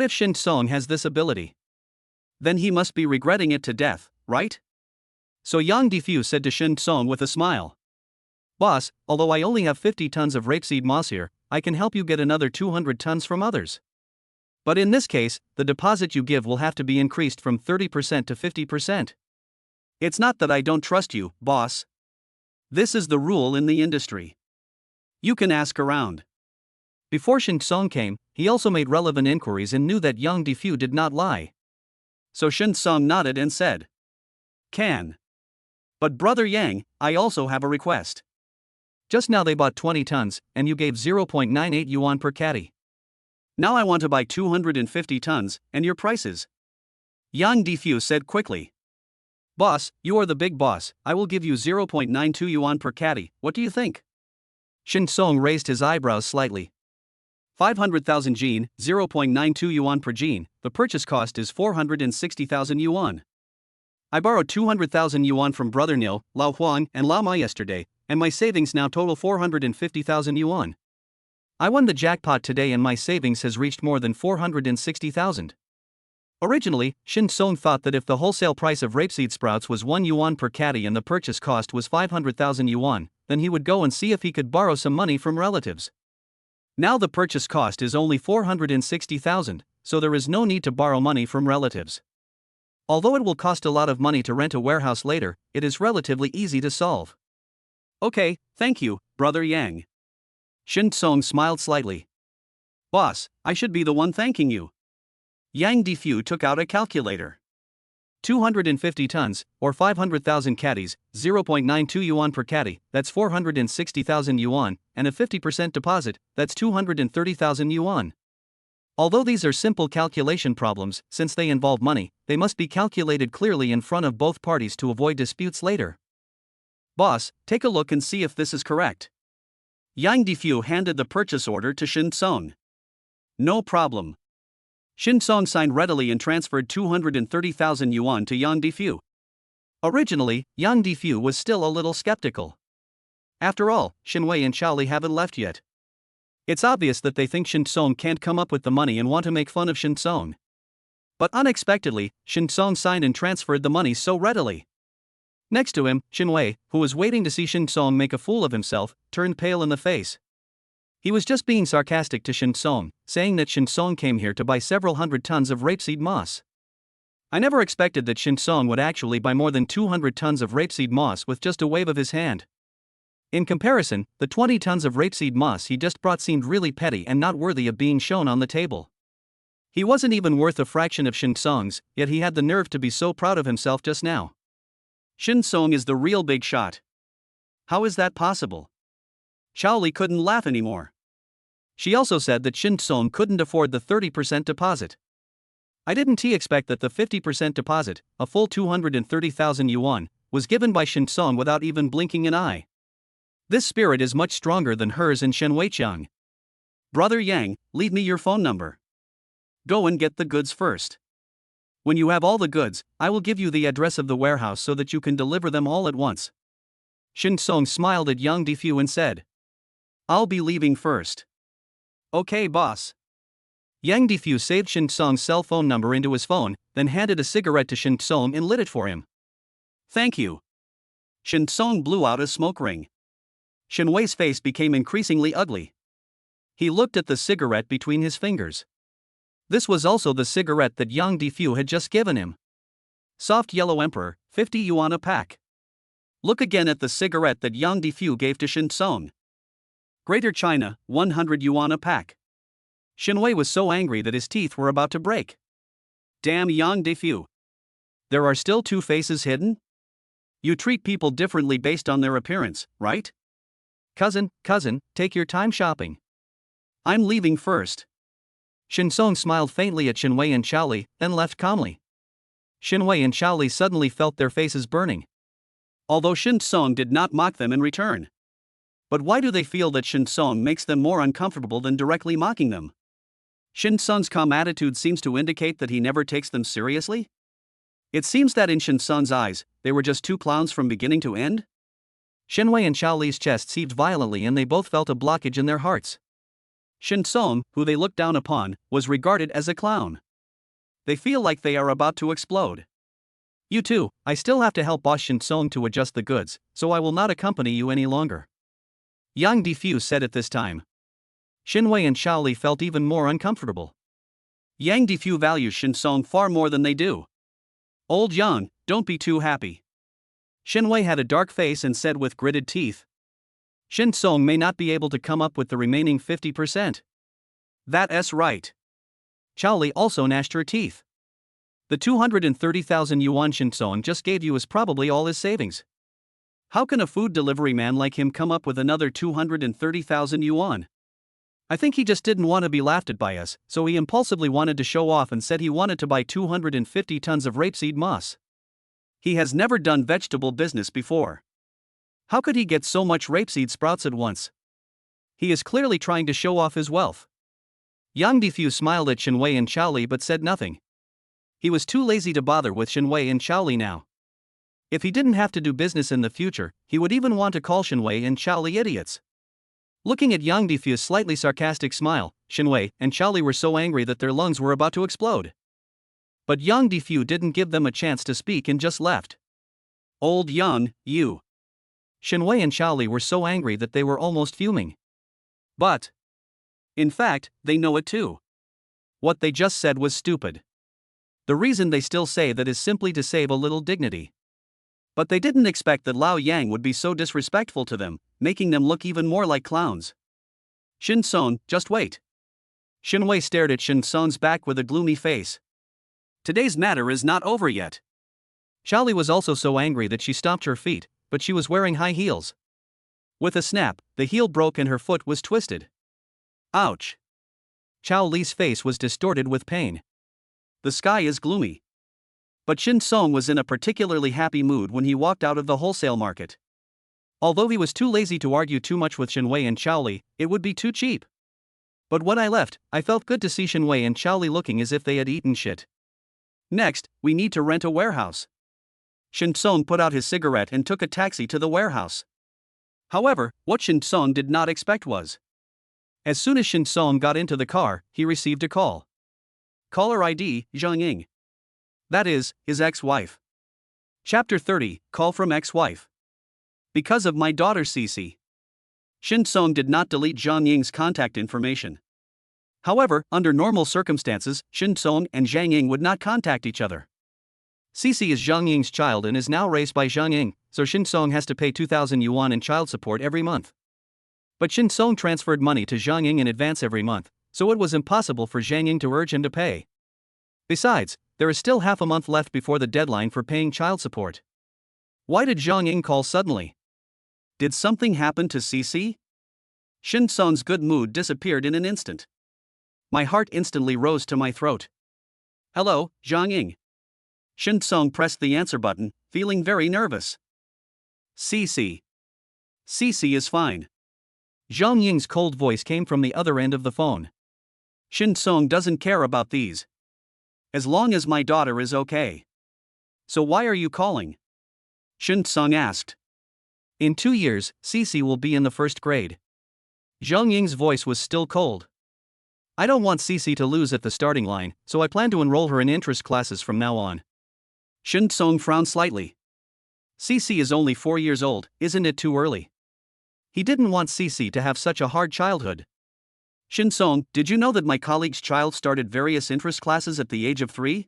[SPEAKER 2] Shin Song has this ability?
[SPEAKER 1] Then he must be regretting it to death, right?
[SPEAKER 2] So Yang Difu said to Shin Song with a smile, Boss, although I only have 50 tons of rapeseed moss here, I can help you get another 200 tons from others. But in this case, the deposit you give will have to be increased from 30% to 50%.
[SPEAKER 1] It's not that I don't trust you, boss. This is the rule in the industry. You can ask around.
[SPEAKER 2] Before Shin Song came, he also made relevant inquiries and knew that Yang Defu did not lie.
[SPEAKER 1] So Shin Song nodded and said, "Can. But Brother Yang, I also have a request.
[SPEAKER 2] Just now they bought 20 tons, and you gave 0.98 yuan per caddy.
[SPEAKER 1] Now I want to buy 250 tons, and your prices?" Yang Defu said quickly.
[SPEAKER 2] "Boss, you are the big boss, I will give you 0.92 yuan per caddy, what do you think?" Shin Song raised his eyebrows slightly.
[SPEAKER 1] 500,000 jin, 0.92 yuan per jin, the purchase cost is 460,000 yuan. I borrowed 200,000 yuan from Brother Nil, Lao Huang, and Lao Ma yesterday, and my savings now total 450,000 yuan. I won the jackpot today and my savings has reached more than 460,000. Originally, Shin Song thought that if the wholesale price of rapeseed sprouts was 1 yuan per caddy and the purchase cost was 500,000 yuan, then he would go and see if he could borrow some money from relatives. Now the purchase cost is only 460,000, so there is no need to borrow money from relatives. Although it will cost a lot of money to rent a warehouse later, it is relatively easy to solve. Okay, thank you, Brother Yang.
[SPEAKER 2] Shin Song smiled slightly.
[SPEAKER 1] Boss, I should be the one thanking you. Yang Defu took out a calculator.
[SPEAKER 2] 250 tons, or 500,000 caddies, 0.92 yuan per caddy, that's 460,000 yuan, and a 50% deposit, that's 230,000 yuan. Although these are simple calculation problems, since they involve money, they must be calculated clearly in front of both parties to avoid disputes later.
[SPEAKER 1] Boss, take a look and see if this is correct. Yang Defu handed the purchase order to Shin Song. No problem. Shin Song signed readily and transferred 230,000 yuan to Yang Defu.
[SPEAKER 2] Originally, Yang Defu was still a little skeptical. After all, Shin Wei and Xiao Li haven't left yet. It's obvious that they think Shin Song can't come up with the money and want to make fun of Shin Song. But unexpectedly, Shin Song signed and transferred the money so readily. Next to him, Shin Wei, who was waiting to see Shin Song make a fool of himself, turned pale in the face. He was just being sarcastic to Shin Song, saying that Shin Song came here to buy several hundred tons of rapeseed moss. I never expected that Shin Song would actually buy more than 200 tons of rapeseed moss with just a wave of his hand. In comparison, the 20 tons of rapeseed moss he just brought seemed really petty and not worthy of being shown on the table. He wasn't even worth a fraction of Shin Song's, yet he had the nerve to be so proud of himself just now.
[SPEAKER 1] Shin Song is the real big shot. How is that possible? Xiao Li couldn't laugh anymore.
[SPEAKER 2] She also said that Shin Song couldn't afford the 30% deposit. I didn't expect that the 50% deposit, a full 230,000 yuan, was given by Shin Song without even blinking an eye. This spirit is much stronger than hers and Shen Weiqiang.
[SPEAKER 1] Brother Yang, leave me your phone number. Go and get the goods first. When you have all the goods, I will give you the address of the warehouse so that you can deliver them all at once.
[SPEAKER 2] Shin Song smiled at Yang Defu and said,
[SPEAKER 1] I'll be leaving first. Okay, boss.
[SPEAKER 2] Yang Defu saved Shin Song's cell phone number into his phone, then handed a cigarette to Shin Song and lit it for him.
[SPEAKER 1] Thank you. Shin Song blew out a smoke ring. Shin Wei's face became increasingly ugly. He looked at the cigarette between his fingers. This was also the cigarette that Yang Defu had just given him. Soft Yellow Emperor, 50 yuan a pack. Look again at the cigarette that Yang Defu gave to Shin Song. Greater China, 100 yuan a pack. Shin Wei was so angry that his teeth were about to break. Damn Yang Defu. There are still two faces hidden? You treat people differently based on their appearance, right?
[SPEAKER 2] Cousin, take your time shopping.
[SPEAKER 1] I'm leaving first.
[SPEAKER 2] Shin Song smiled faintly at Shin Wei and Xiao Li, then left calmly. Shin Wei and Xiao Li suddenly felt their faces burning.
[SPEAKER 1] Although Shin Song did not mock them in return. But why do they feel that Shin Song makes them more uncomfortable than directly mocking them? Shin Song's calm attitude seems to indicate that he never takes them seriously? It seems that in Shin Song's eyes, they were just two clowns from beginning to end?
[SPEAKER 2] Shin Wei and Xiao Li's chests heaved violently and they both felt a blockage in their hearts.
[SPEAKER 1] Shin Song, who they looked down upon, was regarded as a clown. They feel like they are about to explode.
[SPEAKER 2] You too, I still have to help boss Shin Song to adjust the goods, so I will not accompany you any longer. Yang Defu said at this time. Shin Wei and Xiao Li felt even more uncomfortable.
[SPEAKER 1] Yang Defu values Shin Song far more than they do. Old Yang, don't be too happy.
[SPEAKER 2] Shinwei had a dark face and said with gritted teeth. Shin Song may not be able to come up with the remaining 50%.
[SPEAKER 1] That's right.
[SPEAKER 2] Chao Li also gnashed her teeth. The 230,000 yuan Shin Song just gave you is probably all his savings. How can a food delivery man like him come up with another 230,000 yuan? I think he just didn't want to be laughed at by us, so he impulsively wanted to show off and said he wanted to buy 250 tons of rapeseed moss.
[SPEAKER 1] He has never done vegetable business before.
[SPEAKER 2] How could he get so much rapeseed sprouts at once? He is clearly trying to show off his wealth. Yang Difu smiled at Shinwei and Chao Li but said nothing. He was too lazy to bother with Shinwei and Chao Li now. If he didn't have to do business in the future, he would even want to call Shinwei and Chao Li idiots. Looking at Yang Difu's slightly sarcastic smile, Shinwei and Chao Li were so angry that their lungs were about to explode. But Yang Difu didn't give them a chance to speak and just left.
[SPEAKER 1] Old Yang, you.
[SPEAKER 2] Shinwei and Chao Li were so angry that they were almost fuming.
[SPEAKER 1] But, in fact, they know it too.
[SPEAKER 2] What they just said was stupid. The reason they still say that is simply to save a little dignity.
[SPEAKER 1] But they didn't expect that Lao Yang would be so disrespectful to them, making them look even more like clowns. Shin Song, just wait.
[SPEAKER 2] Shinwei stared at Shin Song's back with a gloomy face.
[SPEAKER 1] Today's matter is not over yet.
[SPEAKER 2] Chao Li was also so angry that she stomped her feet, but she was wearing high heels. With a snap, the heel broke and her foot was twisted.
[SPEAKER 1] Ouch.
[SPEAKER 2] Chao Li's face was distorted with pain.
[SPEAKER 1] The sky is gloomy. But Shin Song was in a particularly happy mood when he walked out of the wholesale market.
[SPEAKER 2] Although he was too lazy to argue too much with Shinwei and Chao Li, it would be too cheap. But when I left, I felt good to see Shinwei and Chao Li looking as if they had eaten shit.
[SPEAKER 1] Next, we need to rent a warehouse. Shin Song put out his cigarette and took a taxi to the warehouse. However, what Shin Song did not expect was,
[SPEAKER 2] as soon as Shin Song got into the car, he received a call.
[SPEAKER 1] Caller ID, Zhang Ying. That is, his ex-wife. Chapter 30, Call from Ex-Wife. Because of my daughter Cece. Shin Song did not delete Zhang Ying's contact information. However, under normal circumstances, Shin Song and Zhang Ying would not contact each other.
[SPEAKER 2] Cece is Zhang Ying's child and is now raised by Zhang Ying, so Shin Song has to pay 2,000 yuan in child support every month. But Shin Song transferred money to Zhang Ying in advance every month, so it was impossible for Zhang Ying to urge him to pay. Besides, there is still half a month left before the deadline for paying child support. Why did Zhang Ying call suddenly?
[SPEAKER 1] Did something happen to Cece? Shin Song's good mood disappeared in an instant. My heart instantly rose to my throat. Hello, Zhang Ying. Shin Song pressed the answer button, feeling very nervous. Cece. Cece is fine.
[SPEAKER 2] Zhang Ying's cold voice came from the other end of the phone.
[SPEAKER 1] Shin Song doesn't care about these. As long as my daughter is okay. So why are you calling? Shin Song asked.
[SPEAKER 2] In 2 years, Cece will be in the first grade. Zhang Ying's voice was still cold. I don't want Cece to lose at the starting line, so I plan to enroll her in interest classes from now on.
[SPEAKER 1] Shin Song frowned slightly. Cece is only 4 years old, isn't it too early?
[SPEAKER 2] He didn't want Cece to have such a hard childhood.
[SPEAKER 1] Shin Song, did you know that my colleague's child started various interest classes at the age of 3?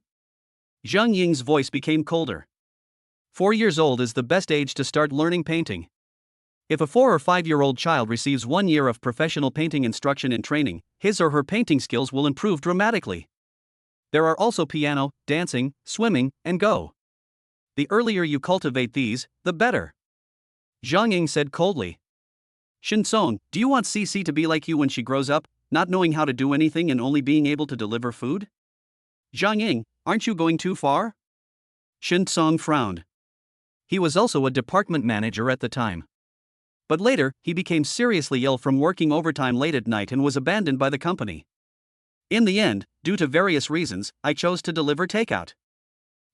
[SPEAKER 1] Zhang Ying's voice became colder.
[SPEAKER 2] 4 years old is the best age to start learning painting. If a 4 or 5-year-old child receives 1 year of professional painting instruction and training, his or her painting skills will improve dramatically. There are also piano, dancing, swimming, and Go. The earlier you cultivate these, the better. Zhang Ying said coldly.
[SPEAKER 1] Shin Song, do you want Cece to be like you when she grows up, not knowing how to do anything and only being able to deliver food? Zhang Ying, aren't you going too far? Shin Song frowned.
[SPEAKER 2] He was also a department manager at the time. But later, he became seriously ill from working overtime late at night and was abandoned by the company.
[SPEAKER 1] In the end, due to various reasons, I chose to deliver takeout.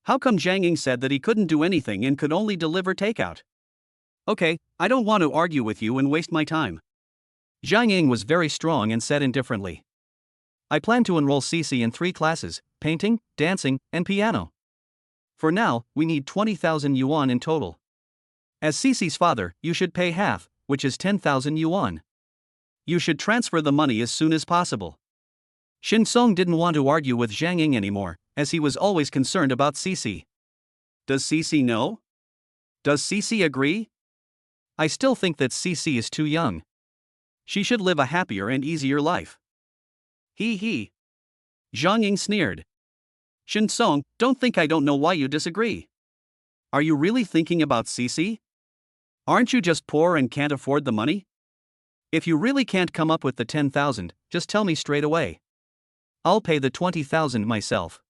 [SPEAKER 1] How come Zhang Ying said that he couldn't do anything and could only deliver takeout? Okay, I don't want to argue with you and waste my time.
[SPEAKER 2] Zhang Ying was very strong and said indifferently. I plan to enroll Cece in 3 classes, painting, dancing, and piano. For now, we need 20,000 yuan in total. As Cece's father, you should pay half, which is 10,000 yuan.
[SPEAKER 1] You should transfer the money as soon as possible.
[SPEAKER 2] Shin Song didn't want to argue with Zhang Ying anymore, as he was always concerned about Cece.
[SPEAKER 1] Does Cece know? Does CC agree?
[SPEAKER 2] I still think that CC is too young.
[SPEAKER 1] She should live a happier and easier life. He. Zhang Ying sneered. Shin Song, don't think I don't know why you disagree. Are you really thinking about CC? Aren't you just poor and can't afford the money?
[SPEAKER 2] If you really can't come up with the 10,000, just tell me straight away. I'll pay the 20,000 myself.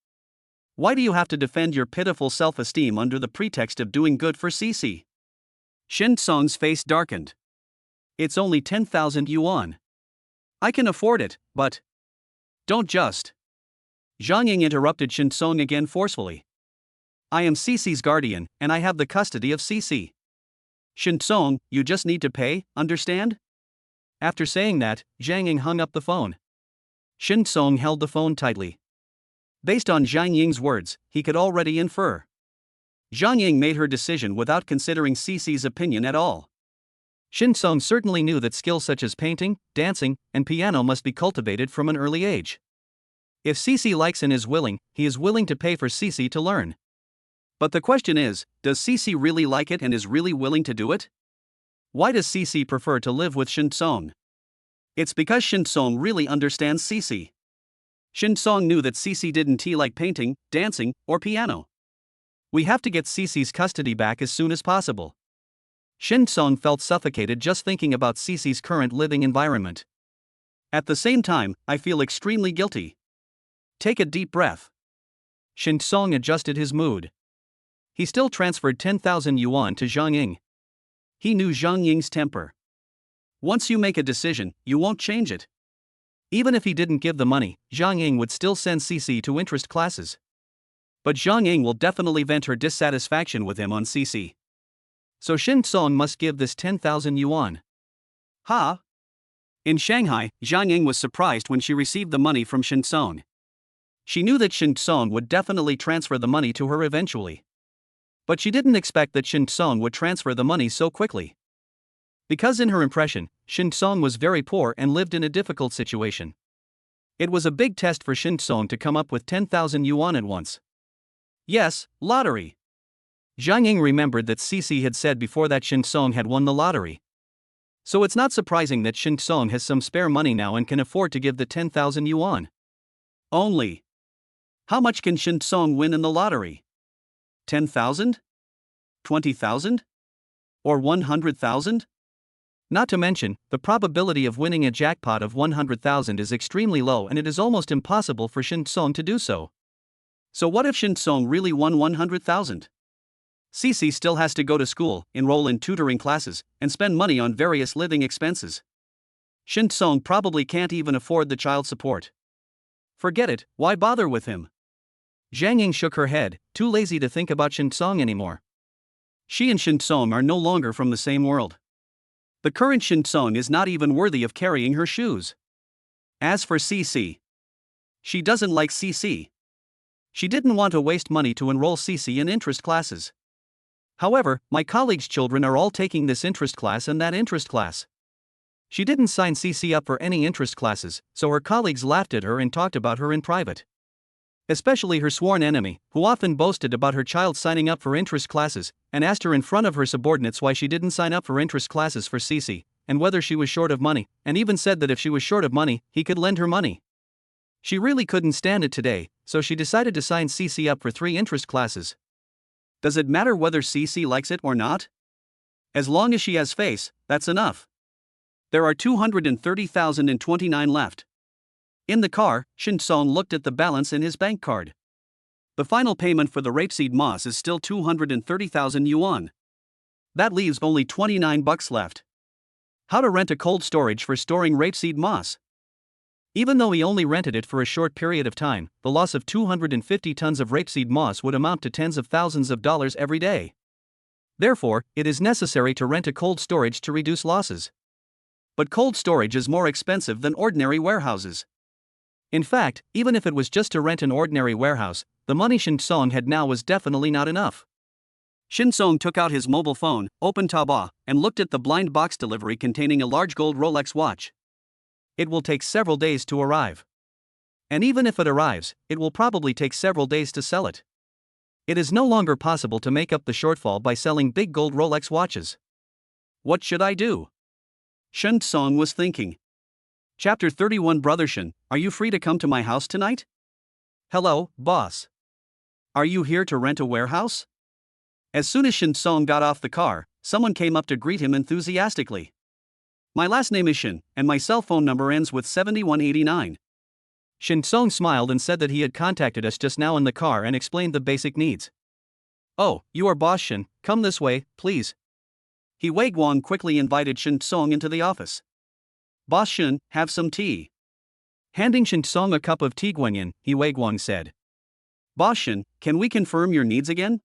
[SPEAKER 1] Why do you have to defend your pitiful self-esteem under the pretext of doing good for CC? Shin Song's face darkened. It's only 10,000 yuan. I can afford it, but... Don't just... Zhang Ying interrupted Shin Song again forcefully. I am CC's guardian, and I have the custody of CC. Shin Song, you just need to pay, understand?
[SPEAKER 2] After saying that, Zhang Ying hung up the phone. Shin Song held the phone tightly.
[SPEAKER 1] Based on Zhang Ying's words, he could already infer. Zhang Ying made her decision without considering CC's opinion at all.
[SPEAKER 2] Shin Song certainly knew that skills such as painting, dancing, and piano must be cultivated from an early age. If CC likes and is willing, he is willing to pay for CC to learn.
[SPEAKER 1] But the question is, does CC really like it and is really willing to do it? Why does CC prefer to live with Shin Song? It's because Shin Song really understands CC. Shin Song knew that CC didn't like painting, dancing, or piano. We have to get CC's custody back as soon as possible. Shin Song felt suffocated just thinking about CC's current living environment. At the same time, I feel extremely guilty. Take a deep breath.
[SPEAKER 2] Shin Song adjusted his mood. He still transferred 10,000 yuan to Zhang Ying.
[SPEAKER 1] He knew Zhang Ying's temper. Once you make a decision, you won't change it.
[SPEAKER 2] Even if he didn't give the money, Zhang Ying would still send CC to interest classes.
[SPEAKER 1] But Zhang Ying will definitely vent her dissatisfaction with him on CC.
[SPEAKER 2] So Shin Song must give this 10,000 yuan.
[SPEAKER 1] Ha! In Shanghai, Zhang Ying was surprised when she received the money from Shin Song. She knew that Shin Song would definitely transfer the money to her eventually. But she didn't expect that Shin Song would transfer the money so quickly. Because in her impression, Shin Song was very poor and lived in a difficult situation. It was a big test for Shin Song to come up with 10,000 yuan at once. Yes, lottery.
[SPEAKER 2] Zhang Ying remembered that CC had said before that Shin Song had won the lottery. So it's not surprising that Shin Song has some spare money now and can afford to give the 10,000 yuan.
[SPEAKER 1] Only. How much can Shin Song win in the lottery? 10,000? 20,000? Or 100,000?
[SPEAKER 2] Not to mention, the probability of winning a jackpot of 100,000 is extremely low and it is almost impossible for Shin Song to do so.
[SPEAKER 1] So what if Shin Song really won 100,000? CC still has to go to school, enroll in tutoring classes, and spend money on various living expenses. Shin Song probably can't even afford the child support. Forget it, why bother with him?
[SPEAKER 2] Zhang Ying shook her head, too lazy to think about Shin Song anymore.
[SPEAKER 1] She and Shin Song are no longer from the same world. The current Shin Song is not even worthy of carrying her shoes. As for CC, she doesn't like CC. She didn't want to waste money to enroll CC in interest classes. However, my colleagues' children are all taking this interest class and that interest class. She didn't sign CC up for any interest classes, so her colleagues laughed at her and talked about her in private. Especially her sworn enemy, who often boasted about her child signing up for interest classes, and asked her in front of her subordinates why she didn't sign up for interest classes for CC, and whether she was short of money, and even said that if she was short of money, he could lend her money. She really couldn't stand it today, so she decided to sign CC up for 3 interest classes. Does it matter whether CC likes it or not? As long as she has face, that's enough. There are 230,029 left. In the car, Shin Song looked at the balance in his bank card. The final payment for the rapeseed moss is still 230,000 yuan. That leaves only 29 bucks left. How to rent a cold storage for storing rapeseed moss? Even though he only rented it for a short period of time, the loss of 250 tons of rapeseed moss would amount to tens of thousands of dollars every day. Therefore, it is necessary to rent a cold storage to reduce losses. But cold storage is more expensive than ordinary warehouses. In fact, even if it was just to rent an ordinary warehouse, the money Shin Song had now was definitely not enough. Shin Song took out his mobile phone, opened Taobao, and looked at the blind box delivery containing a large gold Rolex watch. It will take several days to arrive. And even if it arrives, it will probably take several days to sell it.
[SPEAKER 2] It is no longer possible to make up the shortfall by selling big gold Rolex watches.
[SPEAKER 1] What should I do? Shen Song was thinking. Chapter 31. Brother Shen, are you free to come to my house tonight?
[SPEAKER 2] Hello, boss.
[SPEAKER 1] Are you here to rent a warehouse? As soon as Shen Song got off the car, someone came up to greet him enthusiastically. My last name is Shen, and my cell phone number ends with 7189.
[SPEAKER 2] Shen Song smiled and said that he had contacted us just now in the car and explained the basic needs. Oh, you are boss Shen, come this way, please.
[SPEAKER 1] He Wei Guang quickly invited Shen Song into the office. Boss Shen, have some tea.
[SPEAKER 2] Handing Shen Song a cup of tea, Guanyin, He Wei Guang said.
[SPEAKER 1] Boss Shen, can we confirm your needs again?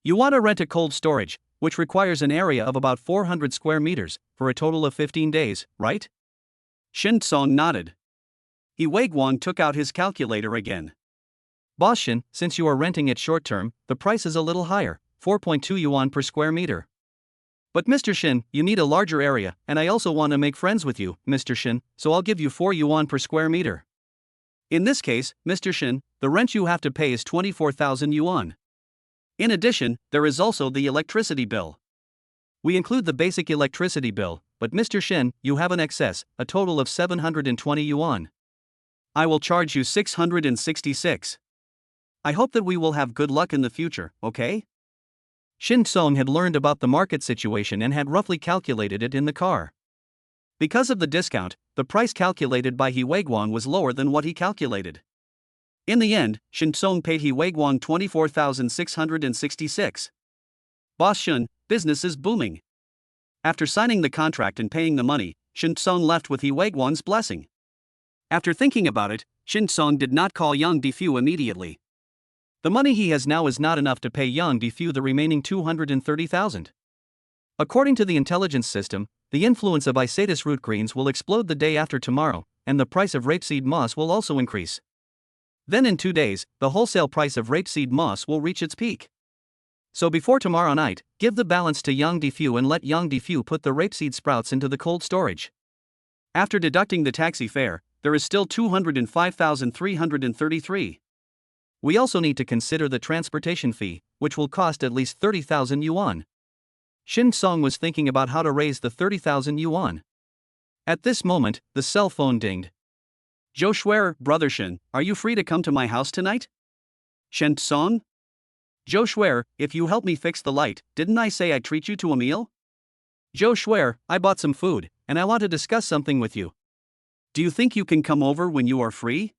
[SPEAKER 2] You want to rent a cold storage, which requires an area of about 400 square meters, for a total of 15 days, right?
[SPEAKER 1] Shen Song nodded. He Wei Guang took out his calculator again.
[SPEAKER 2] Boss Shen, since you are renting it short term, the price is a little higher, 4.2 yuan per square meter. But Mr. Shen, you need a larger area, and I also want to make friends with you, Mr. Shen, so I'll give you 4 yuan per square meter.
[SPEAKER 1] In this case, Mr. Shen, the rent you have to pay is 24,000 yuan. In addition, there is also the electricity bill.
[SPEAKER 2] We include the basic electricity bill, but Mr. Shen, you have an excess, a total of 720 yuan.
[SPEAKER 1] I will charge you 666. I hope that we will have good luck in the future, okay?
[SPEAKER 2] Shen Song had learned about the market situation and had roughly calculated it in the car.
[SPEAKER 1] Because of the discount, the price calculated by He Wei Guang was lower than what he calculated. In the end, Shen Song paid He Wei Guang 24,666. Boss Shen, business is booming. After signing the contract and paying the money, Shen Song left with He Wei Guang's blessing. After thinking about it, Shen Song did not call Yang Difu immediately.
[SPEAKER 2] The money he has now is not enough to pay Yang Difu the remaining 230,000. According to the intelligence system, the influence of Isatis root greens will explode the day after tomorrow, and the price of rapeseed moss will also increase. Then in 2 days, the wholesale price of rapeseed moss will reach its peak. So before tomorrow night, give the balance to Yang Difu and let Yang Difu put the rapeseed sprouts into the cold storage.
[SPEAKER 1] After deducting the taxi fare, there is still 205,333.
[SPEAKER 2] We also need to consider the transportation fee, which will cost at least 30,000 yuan. Shen Song was thinking about how to raise the 30,000 yuan. At this moment, the cell phone dinged.
[SPEAKER 1] Zhou Shuer, Brother Shen, are you free to come to my house tonight? Shen Song? Zhou Shuer, if you help me fix the light, didn't I say I'd treat you to a meal?
[SPEAKER 2] Zhou Shuer, I bought some food, and I want to discuss something with you.
[SPEAKER 1] Do you think you can come over when you are free?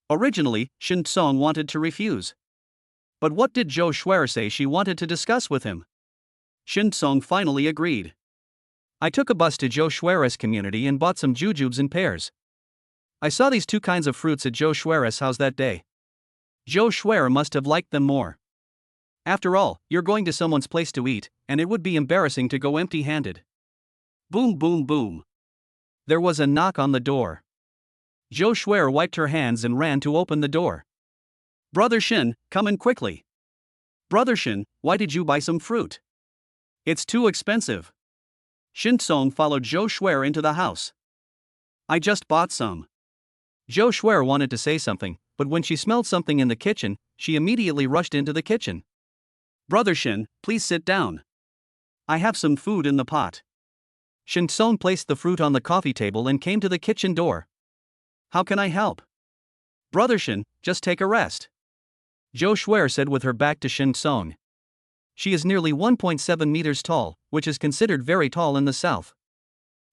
[SPEAKER 1] Originally, Shen Song wanted to refuse. But what did Zhou Shuer say she wanted to discuss with him? Shen Song finally agreed.
[SPEAKER 2] I took a bus to Zhou Shuer's community and bought some jujubes and pears. I saw these 2 kinds of fruits at Zhou Shuer's house that day.
[SPEAKER 1] Zhou Shuer must have liked them more.
[SPEAKER 2] After all, you're going to someone's place to eat, and it would be embarrassing to go empty-handed.
[SPEAKER 1] Boom boom boom.
[SPEAKER 2] There was a knock on the door.
[SPEAKER 1] Zhou Shuer wiped her hands and ran to open the door. Brother Shen, come in quickly. Brother Shen, why did you buy some fruit? It's too expensive. Shen Song followed Zhou Shuer into the house. I just bought some.
[SPEAKER 2] Zhou Shuer wanted to say something, but when she smelled something in the kitchen, she immediately rushed into the kitchen.
[SPEAKER 1] Brother Shen, please sit down. I have some food in the pot.
[SPEAKER 2] Shen Song placed the fruit on the coffee table and came to the kitchen door.
[SPEAKER 1] How can I help? Brother Shen, just take a rest.
[SPEAKER 2] Zhou Shuer said with her back to Shen Song. She is nearly 1.7 meters tall, which is considered very tall in the south.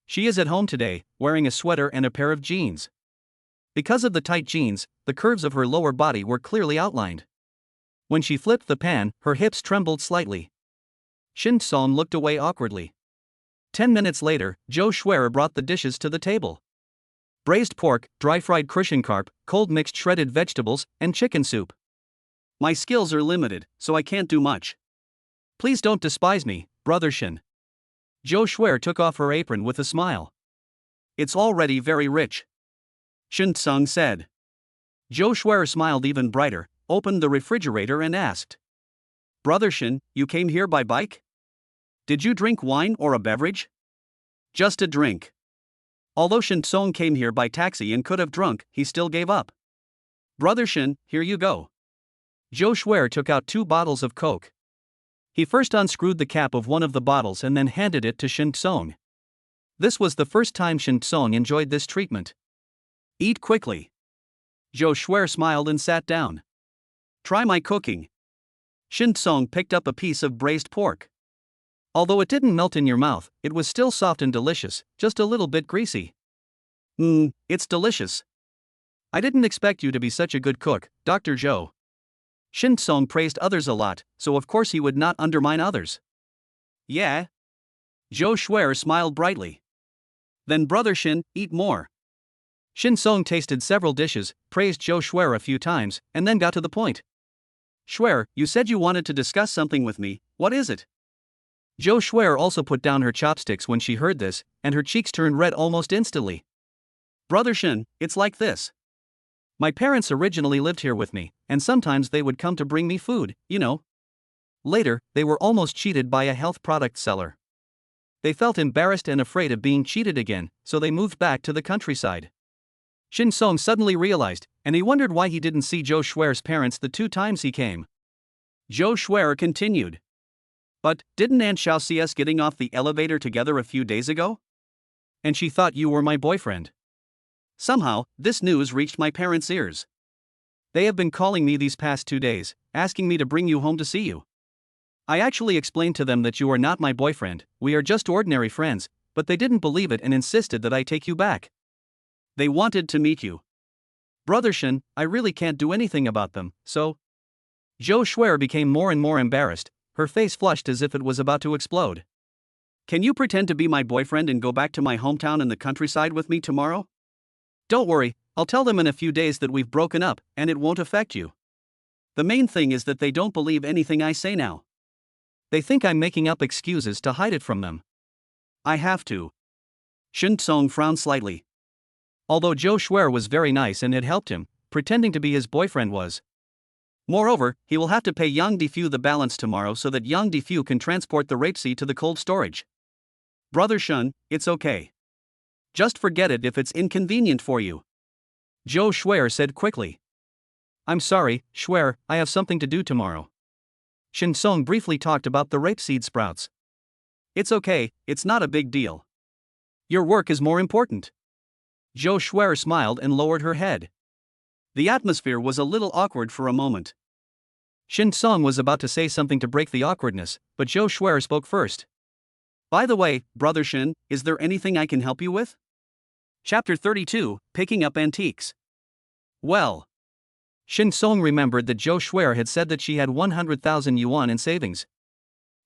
[SPEAKER 2] She is at home today, wearing a sweater and a pair of jeans. Because of the tight jeans, the curves of her lower body were clearly outlined. When she flipped the pan, her hips trembled slightly. Shen Song looked away awkwardly. 10 minutes later, Zhou Shuer brought the dishes to the table. Braised pork, dry-fried Crucian carp, cold mixed shredded vegetables, and chicken soup.
[SPEAKER 1] My skills are limited, so I can't do much.
[SPEAKER 2] Please don't despise me, Brother Shen. Zhou Shuer took off her apron with a smile.
[SPEAKER 1] It's already very rich. Shen Song said. Zhou Shuer smiled even brighter, opened the refrigerator and asked. Brother Shen, you came here by bike? Did you drink wine or a beverage? Just a drink. Although Shen Song came here by taxi and could have drunk, he still gave up. Brother Shen, here you go.
[SPEAKER 2] Joe Schwer took out 2 bottles of Coke. He first unscrewed the cap of one of the bottles and then handed it to Shin Song. This was the first time Shin Song enjoyed this treatment.
[SPEAKER 1] Eat quickly. Joe Schwer smiled and sat down. Try my cooking. Shin Song picked up a piece of braised pork.
[SPEAKER 2] Although it didn't melt in your mouth, it was still soft and delicious, just a little bit greasy.
[SPEAKER 1] It's delicious.
[SPEAKER 2] I didn't expect you to be such a good cook, Dr. Joe. Shin Song praised others a lot, so of course he would not undermine others.
[SPEAKER 1] Yeah? Joe Schwer smiled brightly. Then Brother Shin, eat more.
[SPEAKER 2] Shin Song tasted several dishes, praised Joe Schwer a few times, and then got to the point.
[SPEAKER 1] Schwer, you said you wanted to discuss something with me, what is it?
[SPEAKER 2] Joe Schwer also put down her chopsticks when she heard this, and her cheeks turned red almost instantly.
[SPEAKER 1] Brother Shin, it's like this.
[SPEAKER 2] My parents originally lived here with me, and sometimes they would come to bring me food, you know. Later, they were almost cheated by a health product seller. They felt embarrassed and afraid of being cheated again, so they moved back to the countryside. Shin Song suddenly realized, and he wondered why he didn't see Joe Schwer's parents the 2 times he came.
[SPEAKER 1] Joe Schwer continued. But, didn't Aunt Xiao see us getting off the elevator together a few days ago?
[SPEAKER 2] And she thought you were my boyfriend.
[SPEAKER 1] Somehow, this news reached my parents' ears.
[SPEAKER 2] They have been calling me these past 2 days, asking me to bring you home to see you. I actually explained to them that you are not my boyfriend, we are just ordinary friends, but they didn't believe it and insisted that I take you back.
[SPEAKER 1] They wanted to meet you.
[SPEAKER 2] Brother Shin, I really can't do anything about them, so. Joe Schwer became more and more embarrassed, her face flushed as if it was about to explode.
[SPEAKER 1] Can you pretend to be my boyfriend and go back to my hometown in the countryside with me tomorrow?
[SPEAKER 2] Don't worry, I'll tell them in a few days that we've broken up, and it won't affect you.
[SPEAKER 1] The main thing is that they don't believe anything I say now.
[SPEAKER 2] They think I'm making up excuses to hide it from them.
[SPEAKER 1] I have to. Shin Song frowned slightly.
[SPEAKER 2] Although Joe Schwer was very nice and had helped him, pretending to be his boyfriend was.
[SPEAKER 1] Moreover, he will have to pay Yang Defu the balance tomorrow so that Yang Defu can transport the rapeseed to the cold storage. Brother Shun, it's okay. Just forget it if it's inconvenient for you.
[SPEAKER 2] Joe Schwer said quickly. I'm sorry, Schwer, I have something to do tomorrow. Shin Song briefly talked about the rapeseed sprouts.
[SPEAKER 1] It's okay, it's not a big deal.
[SPEAKER 2] Your work is more important. Joe Schwer smiled and lowered her head.
[SPEAKER 1] The atmosphere was a little awkward for a moment.
[SPEAKER 2] Shin Song was about to say something to break the awkwardness, but Joe Schwer spoke first.
[SPEAKER 1] By the way, Brother Shin, is there anything I can help you with? Chapter 32, Picking Up Antiques. Well.
[SPEAKER 2] Shin Song remembered that Joe Schwer had said that she had 100,000 yuan in savings.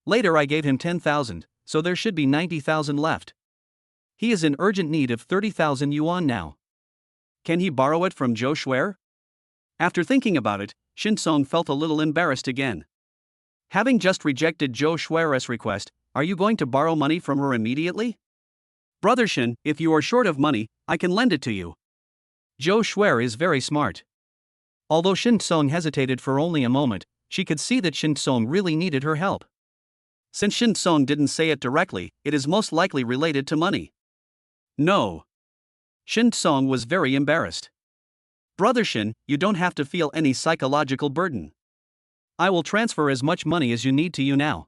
[SPEAKER 2] Later I gave him 10,000, so there should be 90,000 left. He is in urgent need of 30,000 yuan now.
[SPEAKER 1] Can he borrow it from Joe Schwer? After thinking about it, Shin Song felt a little embarrassed again. Having just rejected Joe Schwer's request, are you going to borrow money from her immediately? Brother Shin, if you are short of money, I can lend it to you.
[SPEAKER 2] Joe Schwer is very smart. Although Shin Song hesitated for only a moment, she could see that Shin Song really needed her help.
[SPEAKER 1] Since Shin Song didn't say it directly, it is most likely related to money. No. Shin Song was very embarrassed. Brother Shin, you don't have to feel any psychological burden. I will transfer as much money as you need to you now.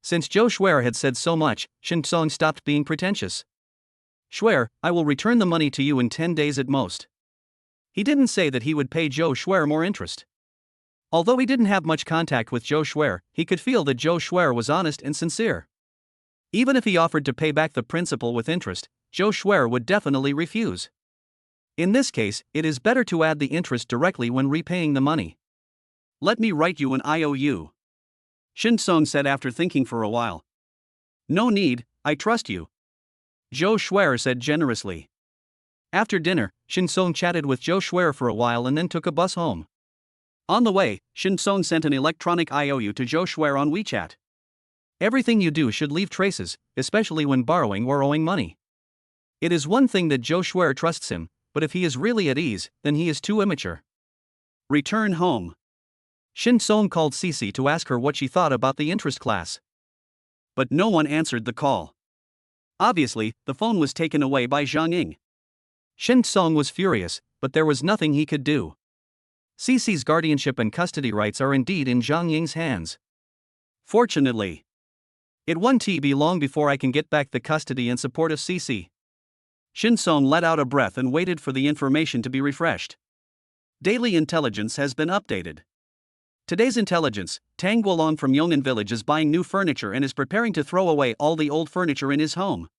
[SPEAKER 2] Since Joe Schwer had said so much, Shin Song stopped being pretentious. Schwer, I will return the money to you in 10 days at most. He didn't say that he would pay Joe Schwer more interest. Although he didn't have much contact with Joe Schwer, he could feel that Joe Schwer was honest and sincere. Even if he offered to pay back the principal with interest, Joe Schwer would definitely refuse. In this case, it is better to add the interest directly when repaying the money.
[SPEAKER 1] Let me write you an IOU. Shin Song said after thinking for a while. No need, I trust you. Joe Schwer said generously.
[SPEAKER 2] After dinner, Shin Song chatted with Joe Schwer for a while and then took a bus home.
[SPEAKER 1] On the way, Shin Song sent an electronic IOU to Joe Schwer on WeChat.
[SPEAKER 2] Everything you do should leave traces, especially when borrowing or owing money. It is one thing that Joe Schwer trusts him, but if he is really at ease, then he is too immature.
[SPEAKER 1] Return home.
[SPEAKER 2] Shin Song called Cece to ask her what she thought about the interest class.
[SPEAKER 1] But no one answered the call. Obviously, the phone was taken away by Zhang Ying.
[SPEAKER 2] Shin Song was furious, but there was nothing he could do. CC's guardianship and custody rights are indeed in Zhang Ying's hands.
[SPEAKER 1] Fortunately,
[SPEAKER 2] It won't be long before I can get back the custody and support of CC.
[SPEAKER 1] Shinsong let out a breath and waited for the information to be refreshed. Daily intelligence has been updated. Today's intelligence: Tang Guolong from Yong'an Village is buying new furniture and is preparing to throw away all the old furniture in his home.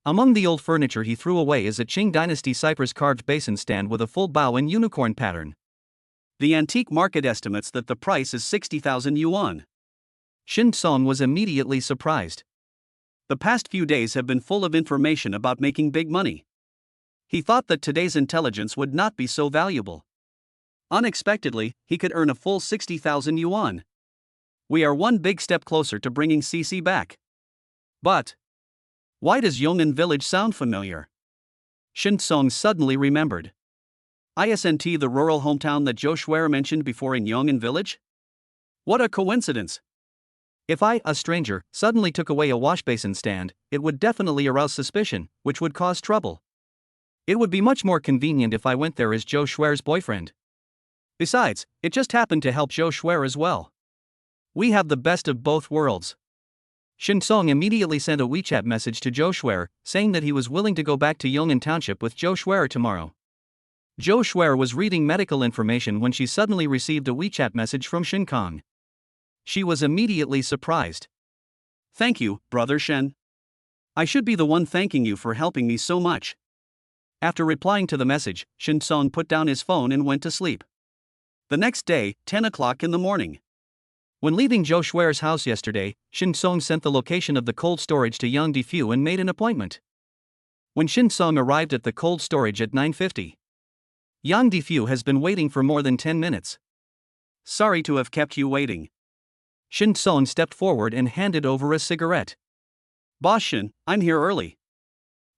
[SPEAKER 2] Among the old furniture he threw away is a Qing Dynasty cypress carved basin stand with a full bow and unicorn pattern.
[SPEAKER 1] The antique market estimates that the price is 60,000 yuan.
[SPEAKER 2] Shinsong was immediately surprised.
[SPEAKER 1] The past few days have been full of information about making big money. He thought that today's intelligence would not be so valuable. Unexpectedly, he could earn a full 60,000 yuan. We are one big step closer to bringing CC back. But why does Yong'an Village sound familiar? Shinsong suddenly remembered. Isn't the rural hometown that Zhou Shuer mentioned before in Yong'an Village? What a coincidence!
[SPEAKER 2] If I, a stranger, suddenly took away a washbasin stand, it would definitely arouse suspicion, which would cause trouble. It would be much more convenient if I went there as Zhou Shuer's boyfriend. Besides, it just happened to help Zhou Shuer as well. We have the best of both worlds. Shinsong immediately sent a WeChat message to Zhou Shuer, saying that he was willing to go back to Yong'an Township with Zhou Shuer tomorrow. Zhou Shuer was reading medical information when she suddenly received a WeChat message from Shinkong. She was immediately surprised.
[SPEAKER 1] Thank you, Brother Shen. I should be the one thanking you for helping me so much.
[SPEAKER 2] After replying to the message, Shinsong put down his phone and went to sleep.
[SPEAKER 1] The next day, 10 o'clock in the morning.
[SPEAKER 2] When leaving Zhou Shuer's house yesterday, Shinsong sent the location of the cold storage to Yang Difu and made an appointment. When Shinsong arrived at the cold storage at 9:50, Yang Difu has been waiting for more than 10 minutes.
[SPEAKER 1] Sorry to have kept you waiting.
[SPEAKER 2] Shinsong stepped forward and handed over a cigarette.
[SPEAKER 1] Boss Shen, I'm here early.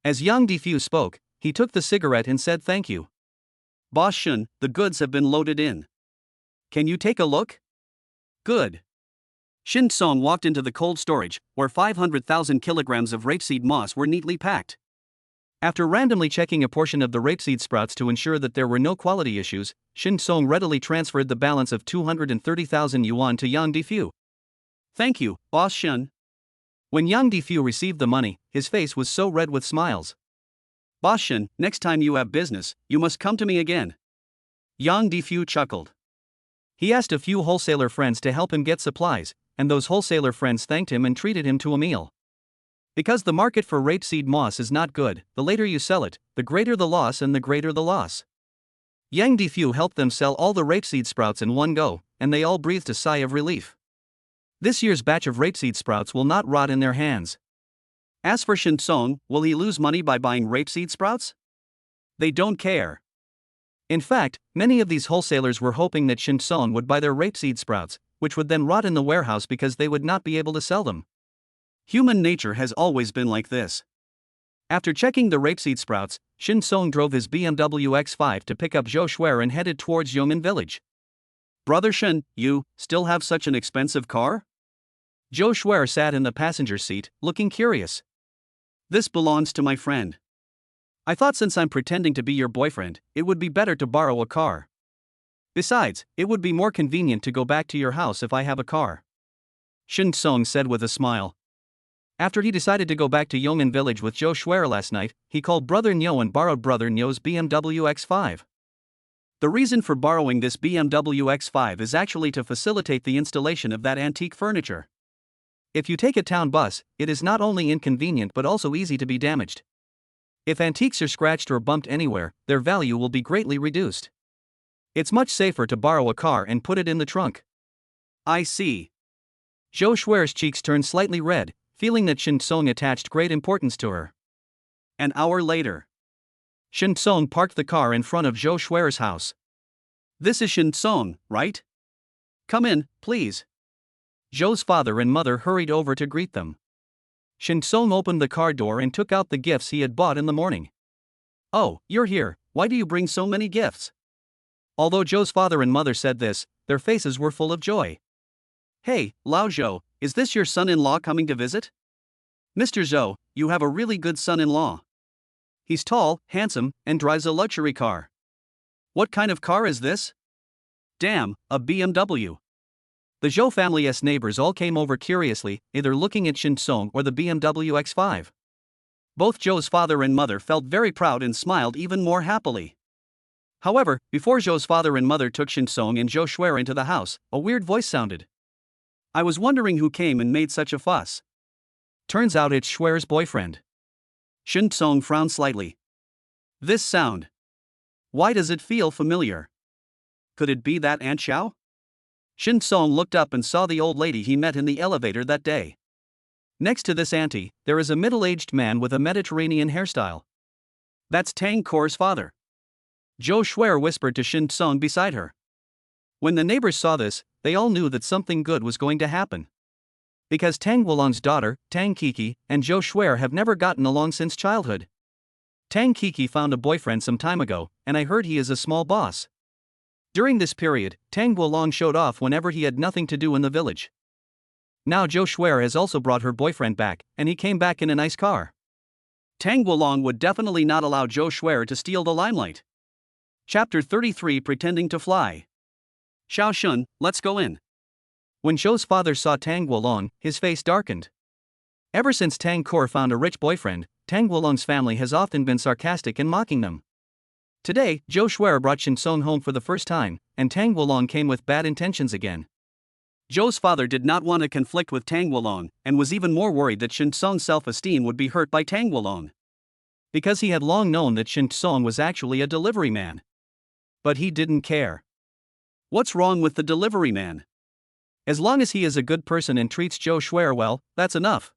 [SPEAKER 2] As Yang Difu spoke, he took the cigarette and said thank you.
[SPEAKER 1] Boss Shen, the goods have been loaded in. Can you take a look? Good. Shinsong walked into the cold storage, where 500,000 kilograms of rapeseed moss were neatly packed.
[SPEAKER 2] After randomly checking a portion of the rapeseed sprouts to ensure that there were no quality issues, Shinsong readily transferred the balance of 230,000 yuan to Yang Difu.
[SPEAKER 1] Thank you, Boss Shen.
[SPEAKER 2] When Yang Difu received the money, his face was so red with smiles.
[SPEAKER 1] Boss Shen, next time you have business, you must come to me again. Yang Difu chuckled.
[SPEAKER 2] He asked a few wholesaler friends to help him get supplies, and those wholesaler friends thanked him and treated him to a meal. Because the market for rapeseed moss is not good, the later you sell it, the greater the loss and the greater the loss. Yang Difu helped them sell all the rapeseed sprouts in one go, and they all breathed a sigh of relief. This year's batch of rapeseed sprouts will not rot in their hands.
[SPEAKER 1] As for Shinsong, will he lose money by buying rapeseed sprouts? They don't care.
[SPEAKER 2] In fact, many of these wholesalers were hoping that Shinsong would buy their rapeseed sprouts, which would then rot in the warehouse because they would not be able to sell them.
[SPEAKER 1] Human nature has always been like this.
[SPEAKER 2] After checking the rapeseed sprouts, Shinsong drove his BMW X5 to pick up Zhou Shuer and headed towards Yong'an Village.
[SPEAKER 1] Brother Shen, you still have such an expensive car?
[SPEAKER 2] Zhou Shuer sat in the passenger seat, looking curious.
[SPEAKER 1] This belongs to my friend. I thought since I'm pretending to be your boyfriend, it would be better to borrow a car. Besides, it would be more convenient to go back to your house if I have a car.
[SPEAKER 2] Shinsong said with a smile. After he decided to go back to Yong'an Village with Zhou Shuer last night, he called Brother Nyo and borrowed Brother Nyo's BMW X5.
[SPEAKER 1] The reason for borrowing this BMW X5 is actually to facilitate the installation of that antique furniture.
[SPEAKER 2] If you take a town bus, it is not only inconvenient but also easy to be damaged. If antiques are scratched or bumped anywhere, their value will be greatly reduced. It's much safer to borrow a car and put it in the trunk.
[SPEAKER 1] I see.
[SPEAKER 2] Zhou Shuer's cheeks turned slightly red, feeling that Shinsong attached great importance to her.
[SPEAKER 1] An hour later,
[SPEAKER 2] Shinsong parked the car in front of Zhou Shuer's house.
[SPEAKER 1] This is Shinsong, right? Come in, please.
[SPEAKER 2] Zhou's father and mother hurried over to greet them. Shinsong opened the car door and took out the gifts he had bought in the morning.
[SPEAKER 1] Oh, you're here, why do you bring so many gifts?
[SPEAKER 2] Although Zhou's father and mother said this, their faces were full of joy.
[SPEAKER 1] Hey, Lao Zhou, is this your son-in-law coming to visit? Mr. Zhou, you have a really good son-in-law. He's tall, handsome, and drives a luxury car. What kind of car is this? Damn, a BMW.
[SPEAKER 2] The Zhou family's neighbors all came over curiously, either looking at Shin Song or the BMW X5.
[SPEAKER 1] Both Zhou's father and mother felt very proud and smiled even more happily. However, before Zhou's father and mother took Shin Song and Zhou Shuer into the house, a weird voice sounded. I was wondering who came and made such a fuss.
[SPEAKER 2] Turns out it's Shuer's boyfriend.
[SPEAKER 1] Shin Song frowned slightly. This sound. Why does it feel familiar? Could it be that Aunt Xiao? Shin Song looked up and saw the old lady he met in the elevator that day. Next to this auntie, there is a middle-aged man with a Mediterranean hairstyle. That's Tang Kor's father.
[SPEAKER 2] Zhou Shuer whispered to Shin Song beside her. When the neighbors saw this, they all knew that something good was going to happen. Because Tang Wolong's daughter, Tang Kiki, and Zhou Shuer have never gotten along since childhood. Tang Kiki found a boyfriend some time ago, and I heard he is a small boss. During this period, Tang Wolong showed off whenever he had nothing to do in the village. Now Zhou Shuer has also brought her boyfriend back, and he came back in a nice car.
[SPEAKER 1] Tang Wolong would definitely not allow Zhou Shuer to steal the limelight. Chapter 33 Pretending to Fly. Xiao Shun, let's go in.
[SPEAKER 2] When Zhou's father saw Tang Wolong, his face darkened. Ever since Tang Kor found a rich boyfriend, Tang Wolong's family has often been sarcastic and mocking them. Today, Zhou Shuer brought Shin Song home for the first time, and Tang Wolong came with bad intentions again.
[SPEAKER 1] Zhou's father did not want to conflict with Tang Wolong, and was even more worried that Shin Song's self-esteem would be hurt by Tang Wolong.
[SPEAKER 2] Because he had long known that Shin Song was actually a delivery man. But he didn't care.
[SPEAKER 1] What's wrong with the delivery man?
[SPEAKER 2] As long as he is a good person and treats Zhou Shuer well, that's enough.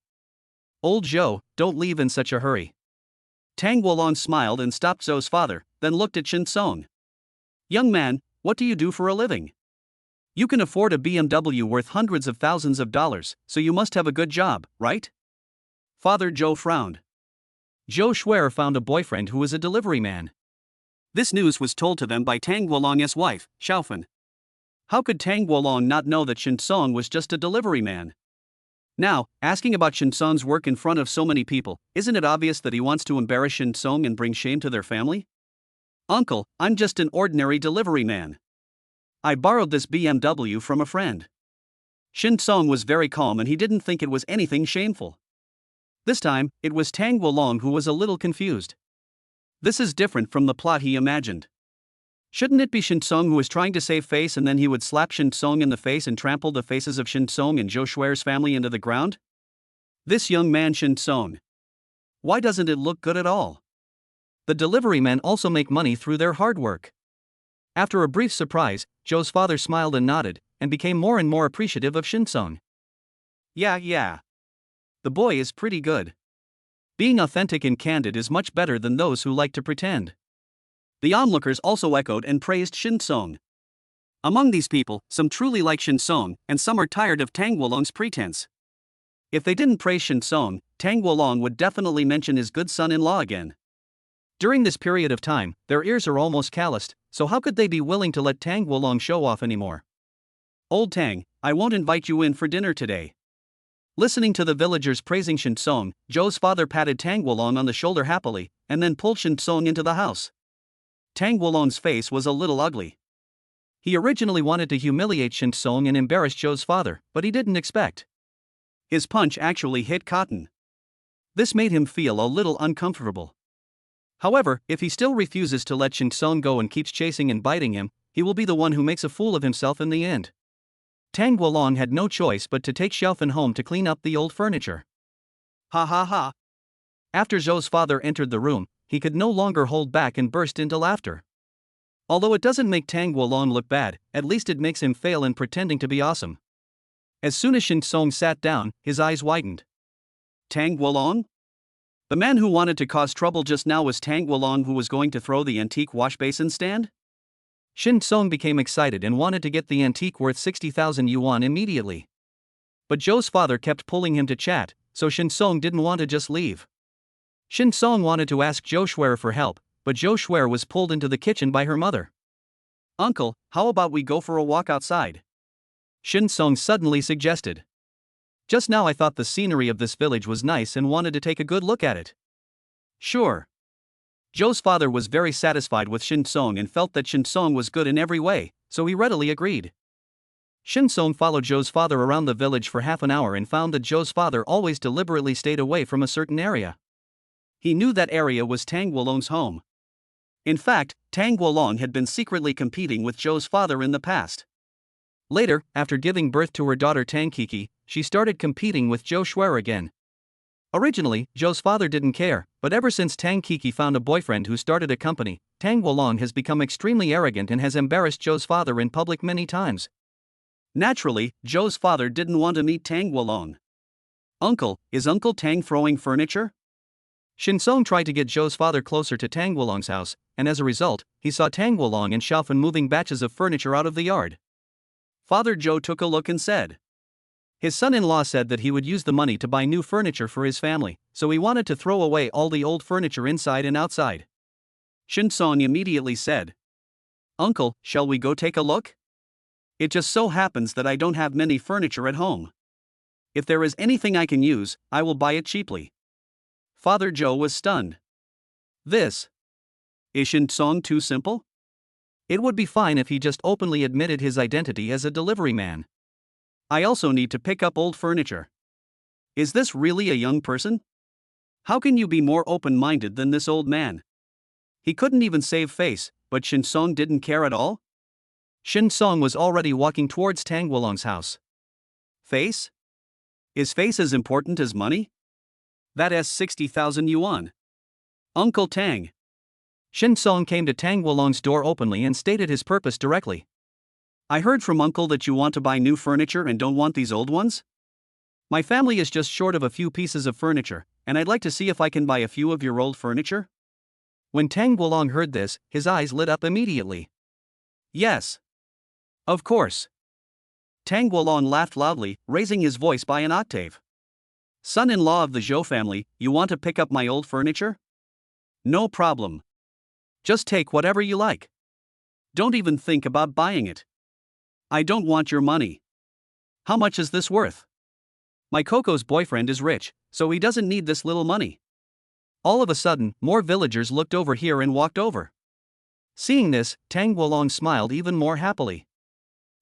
[SPEAKER 2] Old Zhou, don't leave in such a hurry.
[SPEAKER 1] Tang Wolong smiled and stopped Zhou's father, then looked at Shin Song. Young man, what do you do for a living? You can afford a BMW worth hundreds of thousands of dollars, so you must have a good job, right? Father Zhou frowned.
[SPEAKER 2] Zhou Shuer found a boyfriend who was a delivery man.
[SPEAKER 1] This news was told to them by Tang Wolong's wife, Xiaofan. How could Tang Wolong not know that Shin Song was just a delivery man? Now, asking about Shin Song's work in front of so many people, isn't it obvious that he wants to embarrass Shin Song and bring shame to their family? Uncle, I'm just an ordinary delivery man. I borrowed this BMW from a friend. Shin Song was very calm and he didn't think it was anything shameful. This time, it was Tang Wolong who was a little confused. This is different from the plot he imagined. Shouldn't it be Shin Song who was trying to save face and then he would slap Shin Song in the face and trample the faces of Shin Song and Zhou Shuer's family into the ground? This young man Shin Song. Why doesn't it look good at all?
[SPEAKER 2] The delivery men also make money through their hard work. After a brief surprise, Zhou's father smiled and nodded, and became more and more appreciative of Shin Song.
[SPEAKER 1] Yeah. The boy is pretty good.
[SPEAKER 2] Being authentic and candid is much better than those who like to pretend.
[SPEAKER 1] The onlookers also echoed and praised Shin Song. Among these people, some truly like Shin Song, and some are tired of Tang Wolong's pretense. If they didn't praise Shin Song, Tang Wolong would definitely mention his good son-in-law again.
[SPEAKER 2] During this period of time, their ears are almost calloused, so how could they be willing to let Tang Wolong show off anymore?
[SPEAKER 1] Old Tang, I won't invite you in for dinner today. Listening to the villagers praising Shin Song, Zhou's father patted Tang Wolong on the shoulder happily, and then pulled Shin Song into the house. Tang Wolong's face was a little ugly. He originally wanted to humiliate Shin Song and embarrass Zhou's father, but he didn't expect. His punch actually hit cotton. This made him feel a little uncomfortable. However, if he still refuses to let Shin Song go and keeps chasing and biting him, he will be the one who makes a fool of himself in the end. Tang Wolong had no choice but to take Xiaofan home to clean up the old furniture.
[SPEAKER 2] Ha ha ha. After Zhou's father entered the room, he could no longer hold back and burst into laughter. Although it doesn't make Tang Wolong look bad, at least it makes him fail in pretending to be awesome. As soon as Shin Song sat down, his eyes widened.
[SPEAKER 1] Tang Wolong? The man who wanted to cause trouble just now was Tang Wolong who was going to throw the antique wash basin stand?
[SPEAKER 2] Shin Song became excited and wanted to get the antique worth 60,000 yuan immediately. But Zhou's father kept pulling him to chat, so Shin Song didn't want to just leave. Shin Song wanted to ask Zhou Shuer for help, but Zhou Shuer was pulled into the kitchen by her mother.
[SPEAKER 1] Uncle, how about we go for a walk outside?
[SPEAKER 2] Shin Song suddenly suggested. Just now I thought the scenery of this village was nice and wanted to take a good look at it.
[SPEAKER 1] Sure. Zhou's father was very satisfied with Shin Song and felt that Shin Song was good in every way, so he readily agreed. Shin Song followed Zhou's father around the village for half an hour and found that Zhou's father always deliberately stayed away from a certain area. He knew that area was Tang Wolong's home. In fact, Tang Wolong had been secretly competing with Zhou's father in the past. Later, after giving birth to her daughter Tang Kiki, she started competing with Zhou Shuer again. Originally, Zhou's father didn't care, but ever since Tang Kiki found a boyfriend who started a company, Tang Wolong has become extremely arrogant and has embarrassed Zhou's father in public many times. Naturally, Zhou's father didn't want to meet Tang Wolong. "Uncle, is Uncle Tang throwing furniture?" Shin Song tried to get Zhou's father closer to Tang Wolong's house, and as a result, he saw Tang Wolong and Xiaofan moving batches of furniture out of the yard. Father Zhou took a look and said. His son-in-law said that he would use the money to buy new furniture for his family, so he wanted to throw away all the old furniture inside and outside. Shin Song immediately said, "Uncle, shall we go take a look? It just so happens that I don't have many furniture at home. If there is anything I can use, I will buy it cheaply." Father Zhou was stunned. Is Shin Song too simple? It would be fine if he just openly admitted his identity as a delivery man. I also need to pick up old furniture. Is this really a young person? How can you be more open-minded than this old man? He couldn't even save face, but Shin Song didn't care at all? Shin Song was already walking towards Tang Wolong's house. Face? Is face as important as money? That is 60,000 yuan. Uncle Tang. Shin Song came to Tang Wolong's door openly and stated his purpose directly. I heard from Uncle that you want to buy new furniture and don't want these old ones? My family is just short of a few pieces of furniture, and I'd like to see if I can buy a few of your old furniture. When Tang Wolong heard this, his eyes lit up immediately. Yes. Of course. Tang Wolong laughed loudly, raising his voice by an octave. Son-in-law of the Zhou family, you want to pick up my old furniture? No problem. Just take whatever you like. Don't even think about buying it. I don't want your money. How much is this worth? My Coco's boyfriend is rich, so he doesn't need this little money. All of a sudden, more villagers looked over here and walked over. Seeing this, Tang Wolong smiled even more happily.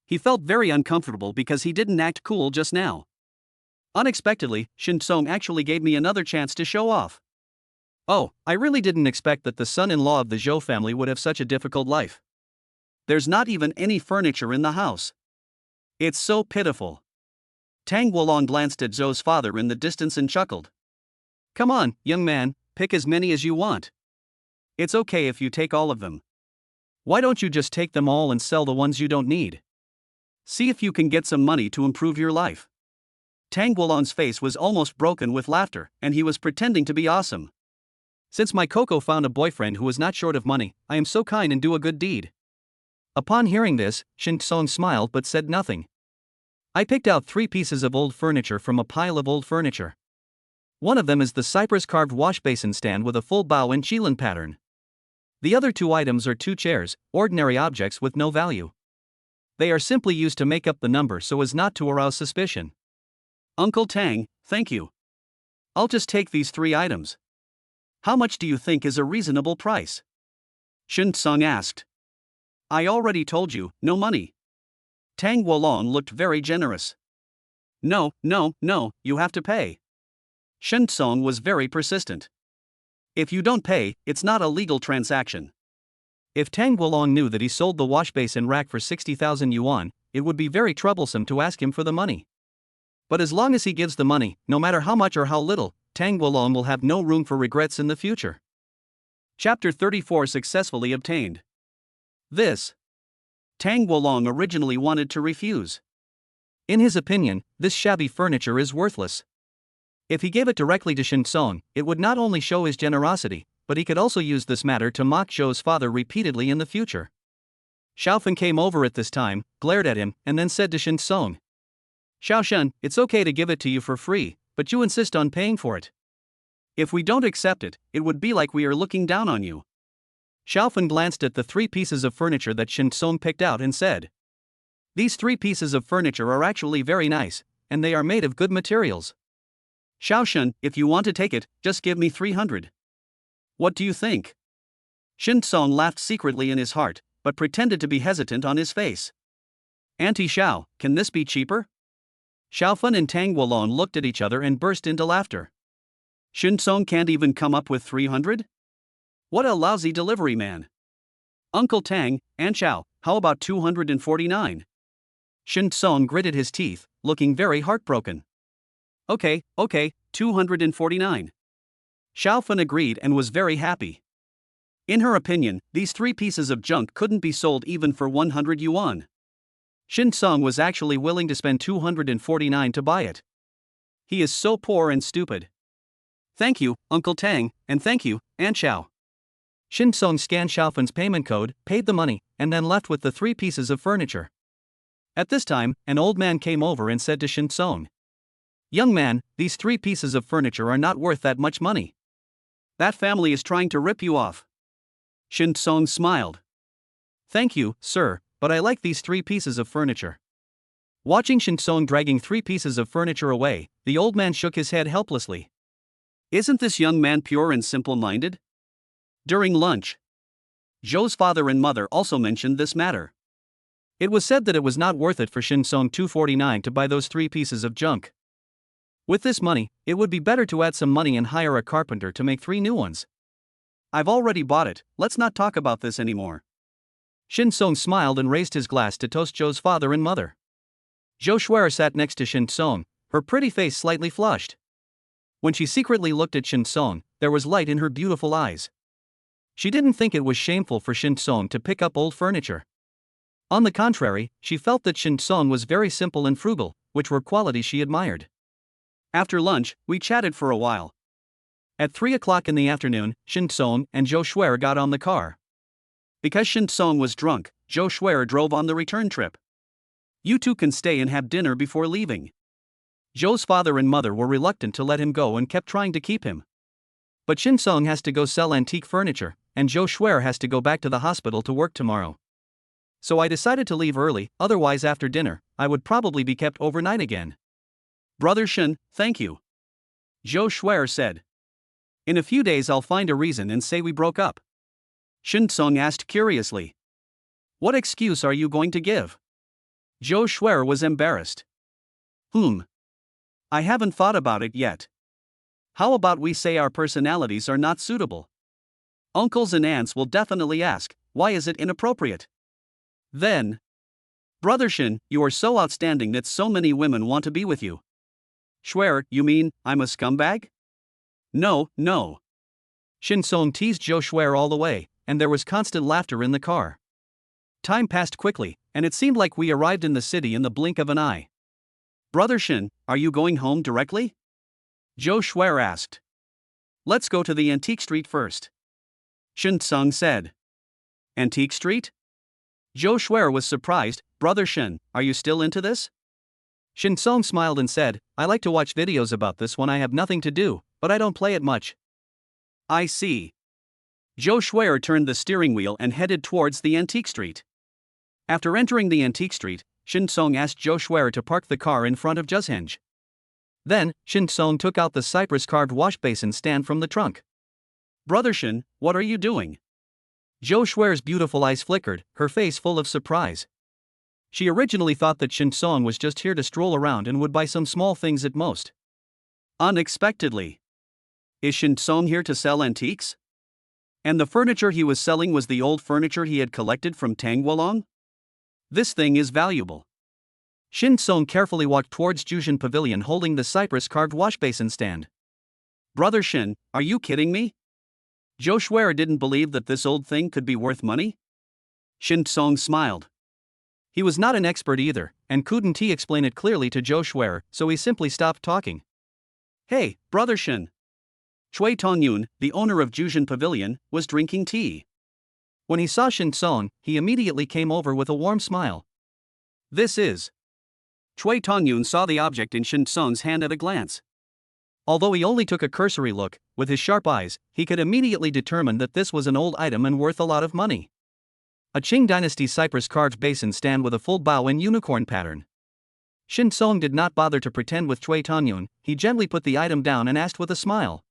[SPEAKER 1] He felt very uncomfortable because he didn't act cool just now. Unexpectedly, Shin Song actually gave me another chance to show off. Oh, I really didn't expect that the son-in-law of the Zhou family would have such a difficult life. There's not even any furniture in the house. It's so pitiful. Tang Wolong glanced at Zhou's father in the distance and chuckled. Come on, young man, pick as many as you want. It's okay if you take all of them. Why don't you just take them all and sell the ones you don't need? See if you can get some money to improve your life. Tang Wolong's face was almost broken with laughter, and he was pretending to be awesome. Since my Coco found a boyfriend who was not short of money, I am so kind and do a good deed. Upon hearing this, Shin Song smiled but said nothing. I picked out 3 pieces of old furniture from a pile of old furniture. One of them is the cypress-carved wash basin stand with a full bow and qilin pattern. The other 2 items are 2 chairs, ordinary objects with no value. They are simply used to make up the number so as not to arouse suspicion. Uncle Tang, thank you. I'll just take these 3 items. How much do you think is a reasonable price? Shin Song asked. I already told you, no money. Tang Wolong looked very generous. No, you have to pay. Shin Song was very persistent. If you don't pay, it's not a legal transaction. If Tang Wolong knew that he sold the wash basin rack for 60,000 yuan, it would be very troublesome to ask him for the money. But as long as he gives the money, no matter how much or how little, Tang Wolong will have no room for regrets in the future. Chapter 34 successfully obtained. Tang Wolong originally wanted to refuse. In his opinion, this shabby furniture is worthless. If he gave it directly to Shin Song, it would not only show his generosity, but he could also use this matter to mock Zhou's father repeatedly in the future. Xiaofan came over at this time, glared at him, and then said to Shin Song, Xiaoshan, it's okay to give it to you for free, but you insist on paying for it. If we don't accept it, it would be like we are looking down on you. Xiaofan glanced at the 3 pieces of furniture that Shin Song picked out and said, These 3 pieces of furniture are actually very nice, and they are made of good materials. Xiaoshan, if you want to take it, just give me 300. What do you think? Shin Song laughed secretly in his heart, but pretended to be hesitant on his face. Auntie Xiao, can this be cheaper? Xiaofan and Tang Wolong looked at each other and burst into laughter. Shin Song can't even come up with 300? What a lousy delivery man. Uncle Tang, Aunt Xiao, how about 249? Shin Song gritted his teeth, looking very heartbroken. Okay, 249. Xiaofan agreed and was very happy. In her opinion, these three pieces of junk couldn't be sold even for 100 yuan. Shin Song was actually willing to spend 249 to buy it. He is so poor and stupid. Thank you, Uncle Tang, and thank you, Aunt Xiao. Shin Song scanned Xiaofan's payment code, paid the money, and then left with the three pieces of furniture. At this time, an old man came over and said to Shin Song, "Young man, these three pieces of furniture are not worth that much money. That family is trying to rip you off." Shin Song smiled. "Thank you, sir, but I like these three pieces of furniture." Watching Shin Song dragging three pieces of furniture away, the old man shook his head helplessly. Isn't this young man pure and simple-minded? During lunch, Zhou's father and mother also mentioned this matter. It was said that it was not worth it for Shin Song 249 to buy those three pieces of junk. With this money, it would be better to add some money and hire a carpenter to make three new ones. I've already bought it, let's not talk about this anymore. Shin Song smiled and raised his glass to toast Zhou's father and mother. Zhou Shuer sat next to Shin Song, her pretty face slightly flushed. When she secretly looked at Shin Song, there was light in her beautiful eyes. She didn't think it was shameful for Shin Song to pick up old furniture. On the contrary, she felt that Shin Song was very simple and frugal, which were qualities she admired. After lunch, we chatted for a while. At 3 o'clock in the afternoon, Shin Song and Zhou Shuer got on the car. Because Shin Song was drunk, Zhou Shuer drove on the return trip. You two can stay and have dinner before leaving. Zhou's father and mother were reluctant to let him go and kept trying to keep him. But Shin Song has to go sell antique furniture, and Zhou Shuer has to go back to the hospital to work tomorrow. So I decided to leave early, otherwise after dinner, I would probably be kept overnight again. Brother Shin, thank you. Zhou Shuer said. In a few days I'll find a reason and say we broke up. Shin Song asked curiously. What excuse are you going to give? Zhou Shuer was embarrassed. I haven't thought about it yet. How about we say our personalities are not suitable? Uncles and aunts will definitely ask, why is it inappropriate? Then, Brother Shin, you are so outstanding that so many women want to be with you. Shuer, you mean, I'm a scumbag? No. Shin Song teased Zhou Shuer all the way, and there was constant laughter in the car. Time passed quickly, and it seemed like we arrived in the city in the blink of an eye. Brother Shin, are you going home directly? Zhou Shuer asked. Let's go to the antique street first. Shin Song said. Antique street? Zhou Shuer was surprised. Brother Shin, are you still into this? Shin Song smiled and said, I like to watch videos about this when I have nothing to do, but I don't play it much. I see. Zhou Shuer turned the steering wheel and headed towards the antique street. After entering the antique street, Shin Song asked Zhou Shuer to park the car in front of Zhuzheng. Then, Shin Song took out the cypress-carved wash basin stand from the trunk. Brother Shin, what are you doing? Zhou Shuer's beautiful eyes flickered, her face full of surprise. She originally thought that Shin Song was just here to stroll around and would buy some small things at most. Unexpectedly. Is Shin Song here to sell antiques? And the furniture he was selling was the old furniture he had collected from Tang Wolong? This thing is valuable. Shin Song carefully walked towards Juzhen Pavilion holding the cypress-carved wash basin stand. Brother Shin, are you kidding me? Zhou Shuer didn't believe that this old thing could be worth money? Shin Song smiled. He was not an expert either, and couldn't explain it clearly to Zhou Shuer, so he simply stopped talking. Hey, Brother Shin. Cui Tongyun, the owner of Juzhen Pavilion, was drinking tea. When he saw Shin Song, he immediately came over with a warm smile. This is. Cui Tongyun saw the object in Shin Song's hand at a glance. Although he only took a cursory look, with his sharp eyes, he could immediately determine that this was an old item and worth a lot of money. A Qing dynasty cypress-carved basin stand with a full bow and unicorn pattern. Shin Song did not bother to pretend with Cui Tongyun, he gently put the item down and asked with a smile.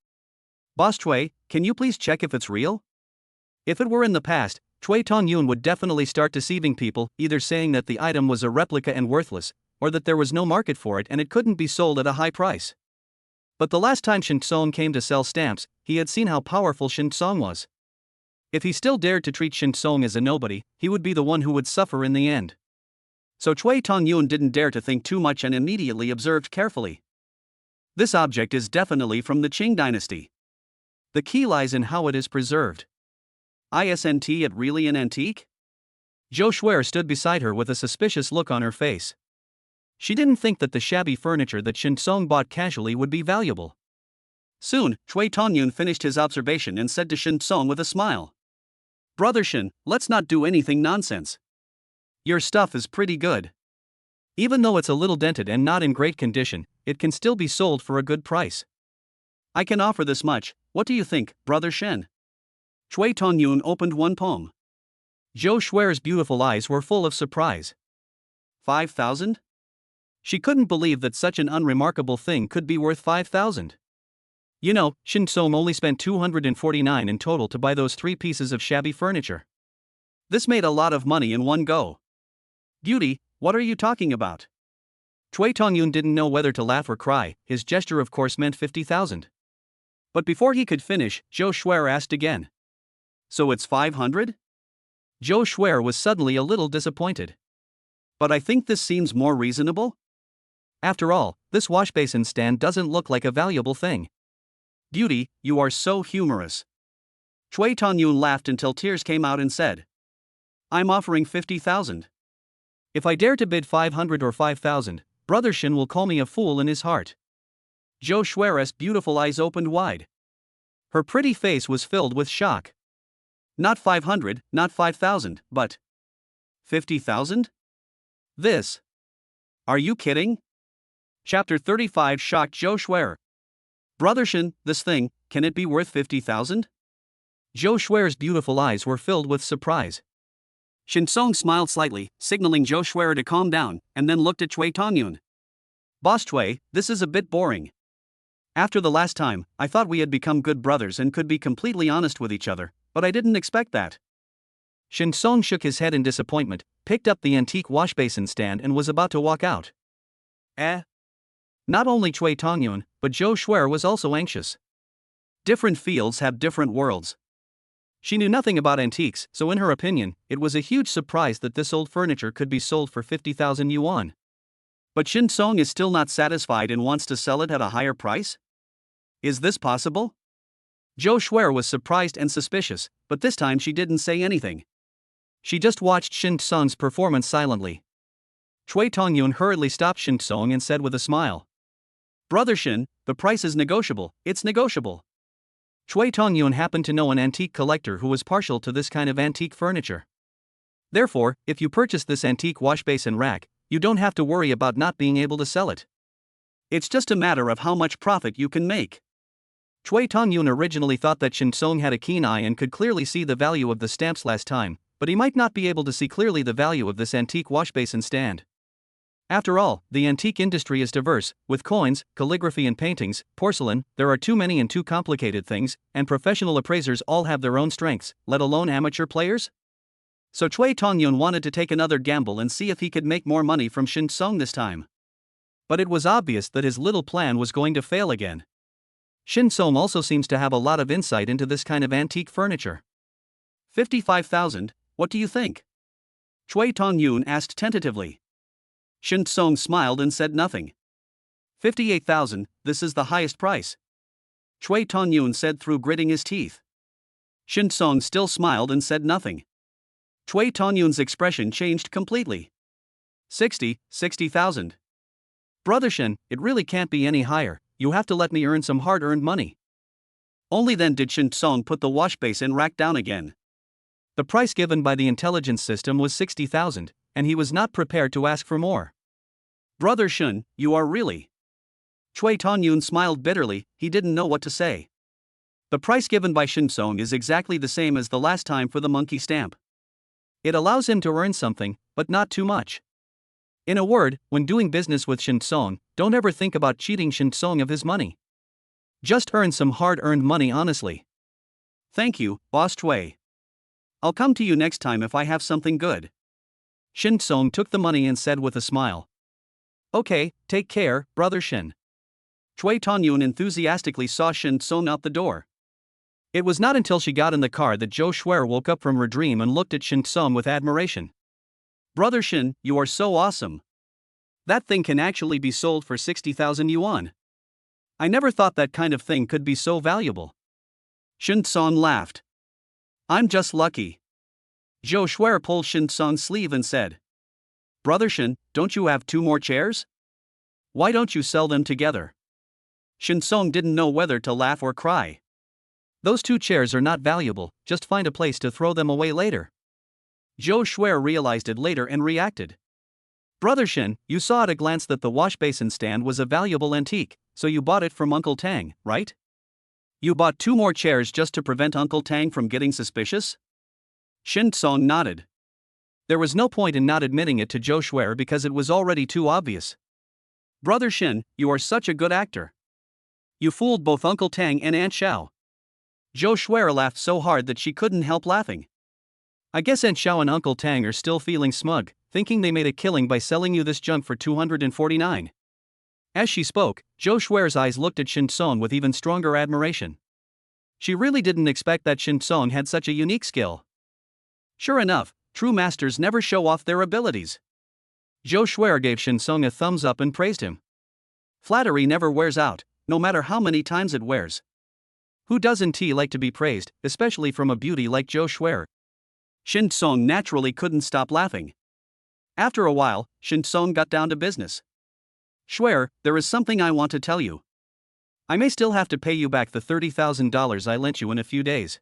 [SPEAKER 1] Boss Cui, can you please check if it's real?
[SPEAKER 2] If it were in the past, Chui Tongyun would definitely start deceiving people, either saying that the item was a replica and worthless, or that there was no market for it and it couldn't be sold at a high price. But the last time Shin Song came to sell stamps, he had seen how powerful Shin Song was. If he still dared to treat Shin Song as a nobody, he would be the one who would suffer in the end. So Chui Tongyun didn't dare to think too much and immediately observed carefully. This object is definitely from the Qing dynasty. The key lies in how it is preserved. Isn't it really an antique? Zhou Shuer stood beside her with a suspicious look on her face. She didn't think that the shabby furniture that Shin Song bought casually would be valuable. Soon, Chui Tongyun finished his observation and said to Shin Song with a smile, "Brother Shin, let's not do anything nonsense. Your stuff is pretty good. Even though it's a little dented and not in great condition, it can still be sold for a good price. I can offer this much. What do you think, Brother Shen?" Chui Tongyun opened one palm. Zhou Shuer's beautiful eyes were full of surprise. 5,000? She couldn't believe that such an unremarkable thing could be worth 5,000. You know, Shin Song only spent 249 in total to buy those 3 pieces of shabby furniture. This made a lot of money in one go. Beauty, what are you talking about? Chui Tongyun didn't know whether to laugh or cry. His gesture of course meant 50,000. But before he could finish, Zhou Shuer asked again. So it's 500? Zhou Shuer was suddenly a little disappointed. But I think this seems more reasonable. After all, this washbasin stand doesn't look like a valuable thing. Beauty, you are so humorous. Chui Tongyun laughed until tears came out and said, I'm offering 50,000. If I dare to bid 500 or 5,000, Brother Shin will call me a fool in his heart. Zhou Shuer's beautiful eyes opened wide. Her pretty face was filled with shock. Not 500, not 5,000, but 50,000? This. Are you kidding? Chapter 35 shocked Zhou Shuer. Brother Shin, this thing, can it be worth 50,000? Zhou Shuer's beautiful eyes were filled with surprise. Shin Song smiled slightly, signaling Zhou Shuer to calm down, and then looked at Chui Tongyun. Boss Chui, this is a bit boring. After the last time, I thought we had become good brothers and could be completely honest with each other, but I didn't expect that. Shin Song shook his head in disappointment, picked up the antique washbasin stand and was about to walk out. Not only Chui Tongyun, but Zhou Shuer was also anxious. Different fields have different worlds. She knew nothing about antiques, so in her opinion, it was a huge surprise that this old furniture could be sold for 50,000 yuan. But Shin Song is still not satisfied and wants to sell it at a higher price? Is this possible? Zhou Shuer was surprised and suspicious, but this time she didn't say anything. She just watched Shin Song's performance silently. Chui Tongyun hurriedly stopped Shin Song and said with a smile, Brother Shin, the price is negotiable, it's negotiable. Chui Tongyun happened to know an antique collector who was partial to this kind of antique furniture. Therefore, if you purchase this antique washbasin rack, you don't have to worry about not being able to sell it. It's just a matter of how much profit you can make. Chui Tongyun originally thought that Shin Song had a keen eye and could clearly see the value of the stamps last time, but he might not be able to see clearly the value of this antique washbasin stand. After all, the antique industry is diverse, with coins, calligraphy and paintings, porcelain, there are too many and too complicated things, and professional appraisers all have their own strengths, let alone amateur players? So Chui Tongyun wanted to take another gamble and see if he could make more money from Shin Song this time. But it was obvious that his little plan was going to fail again. Shin Song also seems to have a lot of insight into this kind of antique furniture. 55,000, what do you think? Chui Tongyun asked tentatively. Shin Song smiled and said nothing. 58,000, this is the highest price. Chui Tongyun said through gritting his teeth. Shin Song still smiled and said nothing. Chui Tongyun's expression changed completely. 60,000. Brother Shin, it really can't be any higher, you have to let me earn some hard-earned money. Only then did Shin Song put the washbasin rack down again. The price given by the intelligence system was 60,000, and he was not prepared to ask for more. Brother Shun, you are really. Chui Tongyun smiled bitterly, he didn't know what to say. The price given by Shin Song is exactly the same as the last time for the monkey stamp. It allows him to earn something, but not too much. In a word, when doing business with Shin Song, don't ever think about cheating Shin Song of his money. Just earn some hard-earned money honestly. Thank you, Boss Chui.
[SPEAKER 1] I'll come to you next time if I have something good.
[SPEAKER 2] Shin Song took the money and said with a smile. Okay, take care, brother Shin.
[SPEAKER 1] Chui Tonyun enthusiastically saw Shin Song out the door.
[SPEAKER 2] It was not until she got in the car that Zhou Shuer woke up from her dream and looked at Shin Song with admiration.
[SPEAKER 1] Brother Shin, you are so awesome. That thing can actually be sold for 60,000 yuan. I never thought that kind of thing could be so valuable.
[SPEAKER 2] Shin Song laughed.
[SPEAKER 1] I'm just lucky. Zhou Shuer pulled Shin Song's sleeve and said, Brother Shin, don't you have 2 more chairs? Why don't you sell them together? Shin Song didn't know whether to laugh or cry.
[SPEAKER 2] Those 2 chairs are not valuable, just find a place to throw them away later.
[SPEAKER 1] Zhou Shuer realized it later and reacted.
[SPEAKER 2] Brother Shin, you saw at a glance that the wash basin stand was a valuable antique, so you bought it from Uncle Tang, right?
[SPEAKER 1] You bought 2 more chairs just to prevent Uncle Tang from getting suspicious?
[SPEAKER 2] Shin Song nodded. There was no point in not admitting it to Zhou Shuer because it was already too obvious.
[SPEAKER 1] Brother Shin, you are such a good actor. You fooled both Uncle Tang and Aunt Xiao. Zhou Shuer laughed so hard that she couldn't help laughing.
[SPEAKER 2] I guess Aunt Xiao and Uncle Tang are still feeling smug, thinking they made a killing by selling you this junk for 249. As she spoke, Zhou Shuer's eyes looked at Shin Song with even stronger admiration. She really didn't expect that Shin Song had such a unique skill.
[SPEAKER 1] Sure enough, true masters never show off their abilities.
[SPEAKER 2] Zhou Shuer gave Shin Song a thumbs up and praised him.
[SPEAKER 1] Flattery never wears out, no matter how many times it wears.
[SPEAKER 2] Who doesn't like to be praised, especially from a beauty like Zhou Shuer?
[SPEAKER 1] Shin Song naturally couldn't stop laughing. After a while, Shin Song got down to business. Shuer, there is something I want to tell you. I may still have to pay you back the $30,000 I lent you in a few days.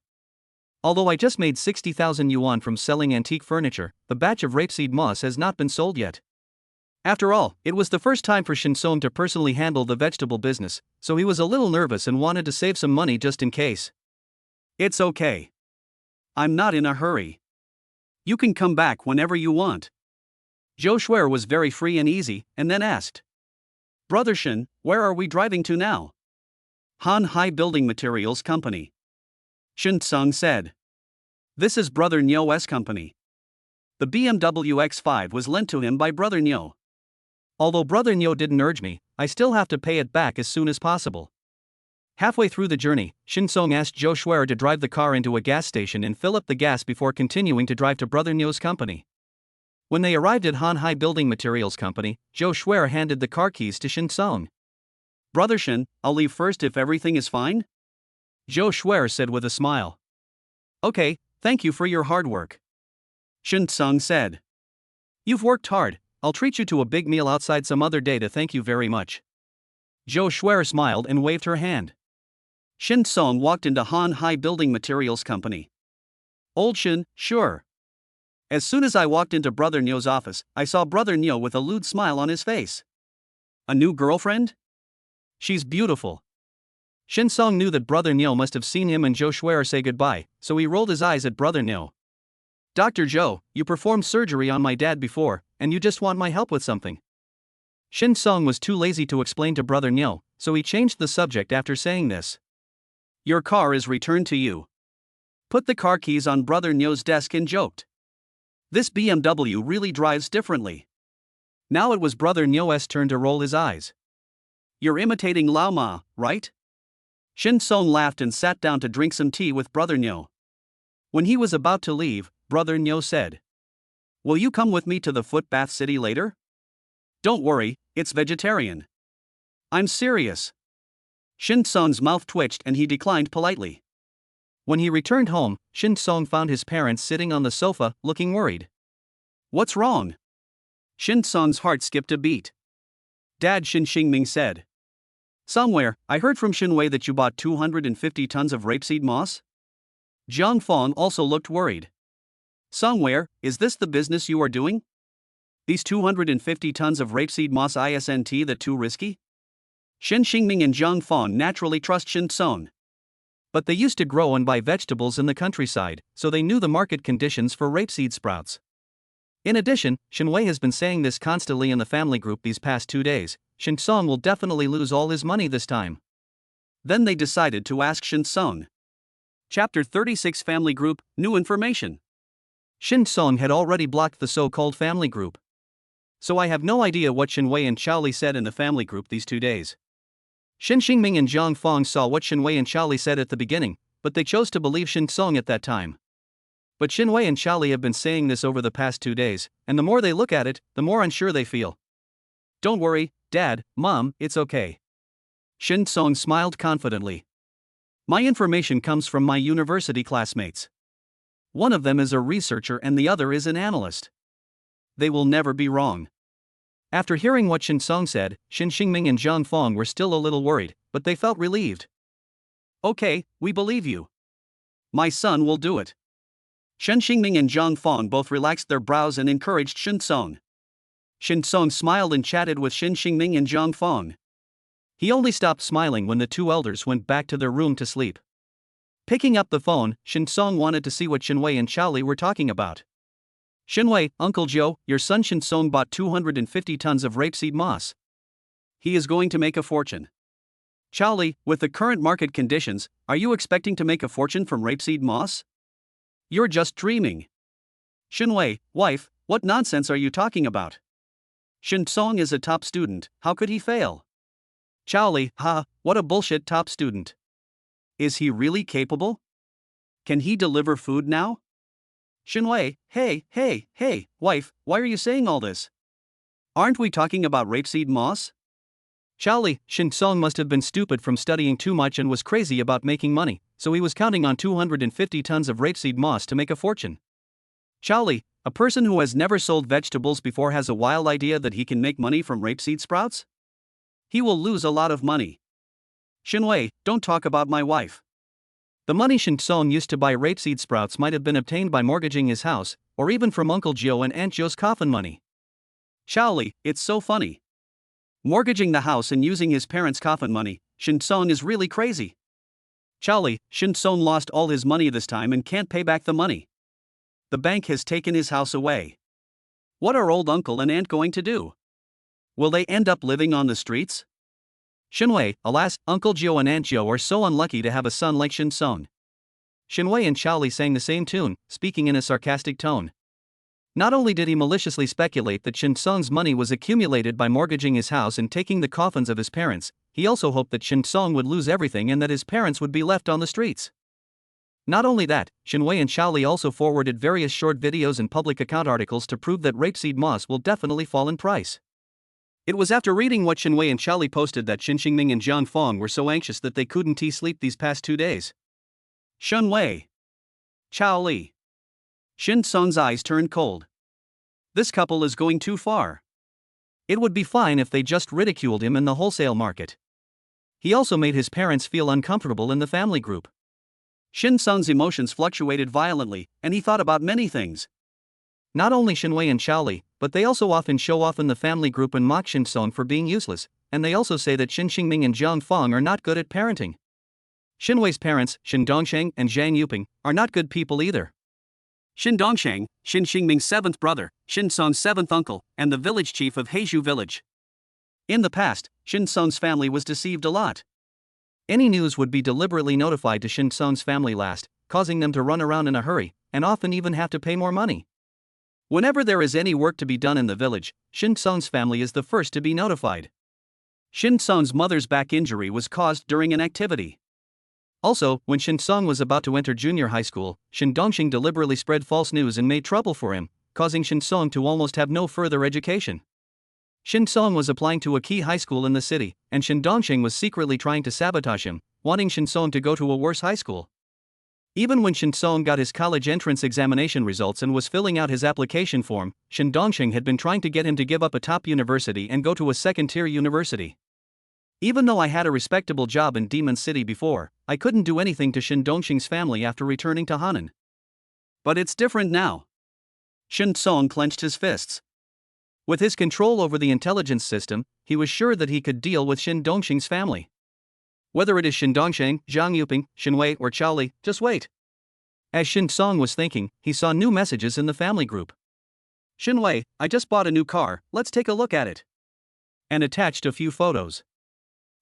[SPEAKER 2] Although I just made 60,000 yuan from selling antique furniture, the batch of rapeseed moss has not been sold yet. After all, it was the first time for Shin Song to personally handle the vegetable business, so he was a little nervous and wanted to save some money just in case.
[SPEAKER 1] It's okay. I'm not in a hurry. You can come back whenever you want. Zhou Shuer was very free and easy, and then asked, Brother Shin, where are we driving to now? Han Hai Building Materials Company.
[SPEAKER 2] Shin Song said.
[SPEAKER 1] This is Brother Nyo's company. The BMW X5 was lent to him by Brother Nyo.
[SPEAKER 2] Although Brother Nyo didn't urge me, I still have to pay it back as soon as possible. Halfway through the journey, Shin Song asked Zhou Shuer to drive the car into a gas station and fill up the gas before continuing to drive to Brother Nyo's company. When they arrived at Han Hai Building Materials Company, Zhou Shuer handed the car keys to Shin Song.
[SPEAKER 1] Brother Shin, I'll leave first if everything is fine?
[SPEAKER 2] Zhou Shuer said with a smile.
[SPEAKER 1] Okay, thank you for your hard work.
[SPEAKER 2] Shin Song said.
[SPEAKER 1] You've worked hard, I'll treat you to a big meal outside some other day to thank you very much.
[SPEAKER 2] Zhou Shuer smiled and waved her hand.
[SPEAKER 1] Shin Song walked into Han Hai Building Materials Company. Old Shin, sure. As soon as I walked into Brother Nyo's office, I saw Brother Nyo with a lewd smile on his face. A new girlfriend?
[SPEAKER 2] She's beautiful. Shin Song knew that Brother Nyo must have seen him and Zhou Shuer say goodbye, so he rolled his eyes at Brother Nyo.
[SPEAKER 1] Dr. Zhou, you performed surgery on my dad before, and you just want my help with something.
[SPEAKER 2] Shin Song was too lazy to explain to Brother Nyo, so he changed the subject after saying this.
[SPEAKER 1] Your car is returned to you. Put the car keys on Brother Nyo's desk and joked. This BMW really drives differently.
[SPEAKER 2] Now it was Brother Nyo's turn to roll his eyes.
[SPEAKER 1] You're imitating Lao Ma, right? Shin Song laughed and sat down to drink some tea with Brother Nyo. When he was about to leave, Brother Nyo said, Will you come with me to the foot bath city later? Don't worry, it's vegetarian. I'm serious. Shin Song's mouth twitched and he declined politely.
[SPEAKER 2] When he returned home, Shin Song found his parents sitting on the sofa, looking worried.
[SPEAKER 1] What's wrong? Shin Song's heart skipped a beat. Dad, Shin Xingming said. Somewhere, I heard from Shinwei that you bought 250 tons of rapeseed moss? Jiang Fong also looked worried. Somewhere, is this the business you are doing? These 250 tons of rapeseed moss isn't that too risky? Shin Xingming and Jiang Fong naturally trust Shin Song.
[SPEAKER 2] But they used to grow and buy vegetables in the countryside, so they knew the market conditions for rapeseed sprouts. In addition, Shinwei has been saying this constantly in the family group these past 2 days. Shin Song will definitely lose all his money this time. Then they decided to ask Shin Song. Chapter 36 Family Group, New Information. Shin Song had already blocked the so-called family group. So I have no idea what Shin Wei and Chao Li said in the family group these 2 days. Shin Xingming and Zhang Fong saw what Shin Wei and Chao Li said at the beginning, but they chose to believe Shin Song at that time. But Shin Wei and Chao Li have been saying this over the past 2 days, and the more they look at it, the more unsure they feel. Don't worry, Dad, Mom, it's okay. Shin Song smiled confidently. My information comes from my university classmates. One of them is a researcher and the other is an analyst. They will never be wrong. After hearing what Shin Song said, Shin Xingming and Zhang Fong were still a little worried, but they felt relieved. Okay, we believe you. My son will do it. Shin Xingming and Zhang Fong both relaxed their brows and encouraged Shin Song. Shin Song smiled and chatted with Shin Xingming and Zhang Fong. He only stopped smiling when the 2 elders went back to their room to sleep. Picking up the phone, Shin Song wanted to see what Shin Wei and Chao Li were talking about. Shin Wei, Uncle Joe, your son Shin Song bought 250 tons of rapeseed moss. He is going to make a fortune. Chao Li, with the current market conditions, are you expecting to make a fortune from rapeseed moss? You're just dreaming. Shin Wei, wife, what nonsense are you talking about? Shin Song is a top student, how could he fail? Chao Li, what a bullshit top student. Is he really capable? Can he deliver food now? Shin Wei, hey, wife, why are you saying all this? Aren't we talking about rapeseed moss? Chao Li, Shin Song must have been stupid from studying too much and was crazy about making money, so he was counting on 250 tons of rapeseed moss to make a fortune. Chao Li, a person who has never sold vegetables before has a wild idea that he can make money from rapeseed sprouts? He will lose a lot of money. Shin Wei, don't talk about my wife. The money Shin Song used to buy rapeseed sprouts might have been obtained by mortgaging his house, or even from Uncle Joe and Aunt Joe's coffin money. Chao Li, it's so funny. Mortgaging the house and using his parents' coffin money, Shin Song is really crazy. Chao Li, Shin Song lost all his money this time and can't pay back the money. The bank has taken his house away. What are old uncle and aunt going to do? Will they end up living on the streets? Shin Wei, alas, Uncle Joe and Aunt Joe are so unlucky to have a son like Shin Song. Shin Wei and Chao Li sang the same tune, speaking in a sarcastic tone. Not only did he maliciously speculate that Shin Song's money was accumulated by mortgaging his house and taking the coffins of his parents, he also hoped that Shin Song would lose everything and that his parents would be left on the streets. Not only that, Shin Wei and Chao Li also forwarded various short videos and public account articles to prove that rapeseed moss will definitely fall in price. It was after reading what Shin Wei and Chao Li posted that Shin Xingming and Zhang Fong were so anxious that they couldn't sleep these past 2 days. Shin Wei. Chao Li. Shin Song's eyes turned cold. This couple is going too far. It would be fine if they just ridiculed him in the wholesale market. He also made his parents feel uncomfortable in the family group. Shin Song's emotions fluctuated violently, and he thought about many things. Not only Shin Wei and Chao Li, but they also often show off in the family group and mock Shin Song for being useless, and they also say that Shin Xingming and Zhang Fong are not good at parenting. Shin Wei's parents, Shin Dongsheng and Zhang Yuping, are not good people either. Shin Dongsheng, Shin Xingming's 7th brother, Shin Song's 7th uncle, and the village chief of Heizhou village. In the past, Shin Song's family was deceived a lot. Any news would be deliberately notified to Shin Song's family last, causing them to run around in a hurry, and often even have to pay more money. Whenever there is any work to be done in the village, Shin Song's family is the first to be notified. Shin Song's mother's back injury was caused during an activity. Also, when Shin Song was about to enter junior high school, Shin Dongxing deliberately spread false news and made trouble for him, causing Shin Song to almost have no further education. Shin Song was applying to a key high school in the city, and Shin Dongxing was secretly trying to sabotage him, wanting Shin Song to go to a worse high school. Even when Shin Song got his college entrance examination results and was filling out his application form, Shin Dongxing had been trying to get him to give up a top university and go to a second-tier university. Even though I had a respectable job in Demon City before, I couldn't do anything to Shin Dongxing's family after returning to Hanan. But it's different now. Shin Song clenched his fists. With his control over the intelligence system, he was sure that he could deal with Shin Dongxing's family. Whether it is Shin Dongsheng, Zhang Yuping, Shin Wei, or Chao Li, just wait. As Shin Song was thinking, he saw new messages in the family group. Shin Wei, I just bought a new car, let's take a look at it. And attached a few photos.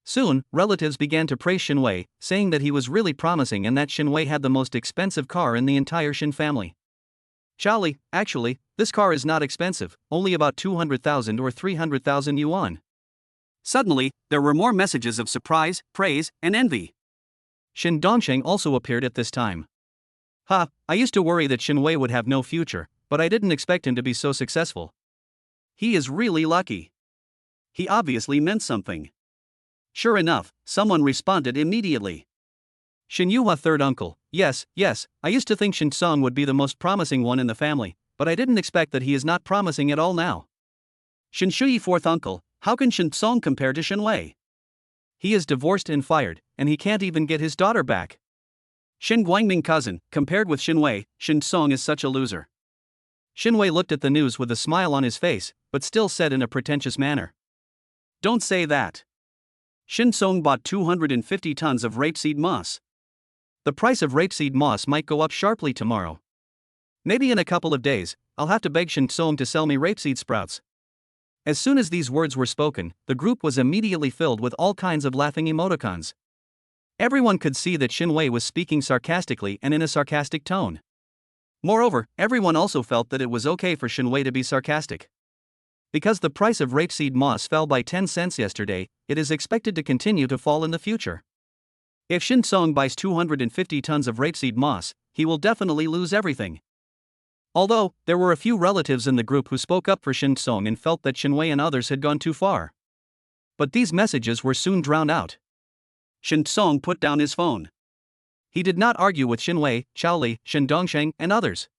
[SPEAKER 2] Soon, relatives began to praise Shin Wei, saying that he was really promising and that Shin Wei had the most expensive car in the entire Shin family. Charlie, actually, this car is not expensive, only about 200,000 or 300,000 yuan.
[SPEAKER 1] Suddenly, there were more messages of surprise, praise, and envy.
[SPEAKER 2] Shin Dongsheng also appeared at this time. I used to worry that Shin Wei would have no future, but I didn't expect him to be so successful.
[SPEAKER 1] He is really lucky. He obviously meant something. Sure enough, someone responded immediately.
[SPEAKER 2] Shin Yuhua third uncle, yes, I used to think Shin Song would be the most promising one in the family, but I didn't expect that he is not promising at all now.
[SPEAKER 1] Shin Shuyi fourth uncle, how can Shin Song compare to Shin Wei?
[SPEAKER 2] He is divorced and fired, and he can't even get his daughter back.
[SPEAKER 1] Shin Guangming cousin, compared with Shin Wei, Shin Song is such a loser.
[SPEAKER 2] Shin Wei looked at the news with a smile on his face, but still said in a pretentious manner.
[SPEAKER 1] Don't say that. Shin Song bought 250 tons of rapeseed moss.
[SPEAKER 2] The price of rapeseed moss might go up sharply tomorrow. Maybe in a couple of days, I'll have to beg Shin Song to sell me rapeseed sprouts. As soon as these words were spoken, the group was immediately filled with all kinds of laughing emoticons. Everyone could see that Shin Wei was speaking sarcastically and in a sarcastic tone. Moreover, everyone also felt that it was okay for Shin Wei to be sarcastic. Because the price of rapeseed moss fell by 10 cents yesterday, it is expected to continue to fall in the future. If Shin Song buys 250 tons of rapeseed moss, he will definitely lose everything. Although, there were a few relatives in the group who spoke up for Shin Song and felt that Shin Wei and others had gone too far. But these messages were soon drowned out.
[SPEAKER 1] Shin Song put down his phone.
[SPEAKER 2] He did not argue with Shin Wei, Chao Li, Shin Dongsheng, and others.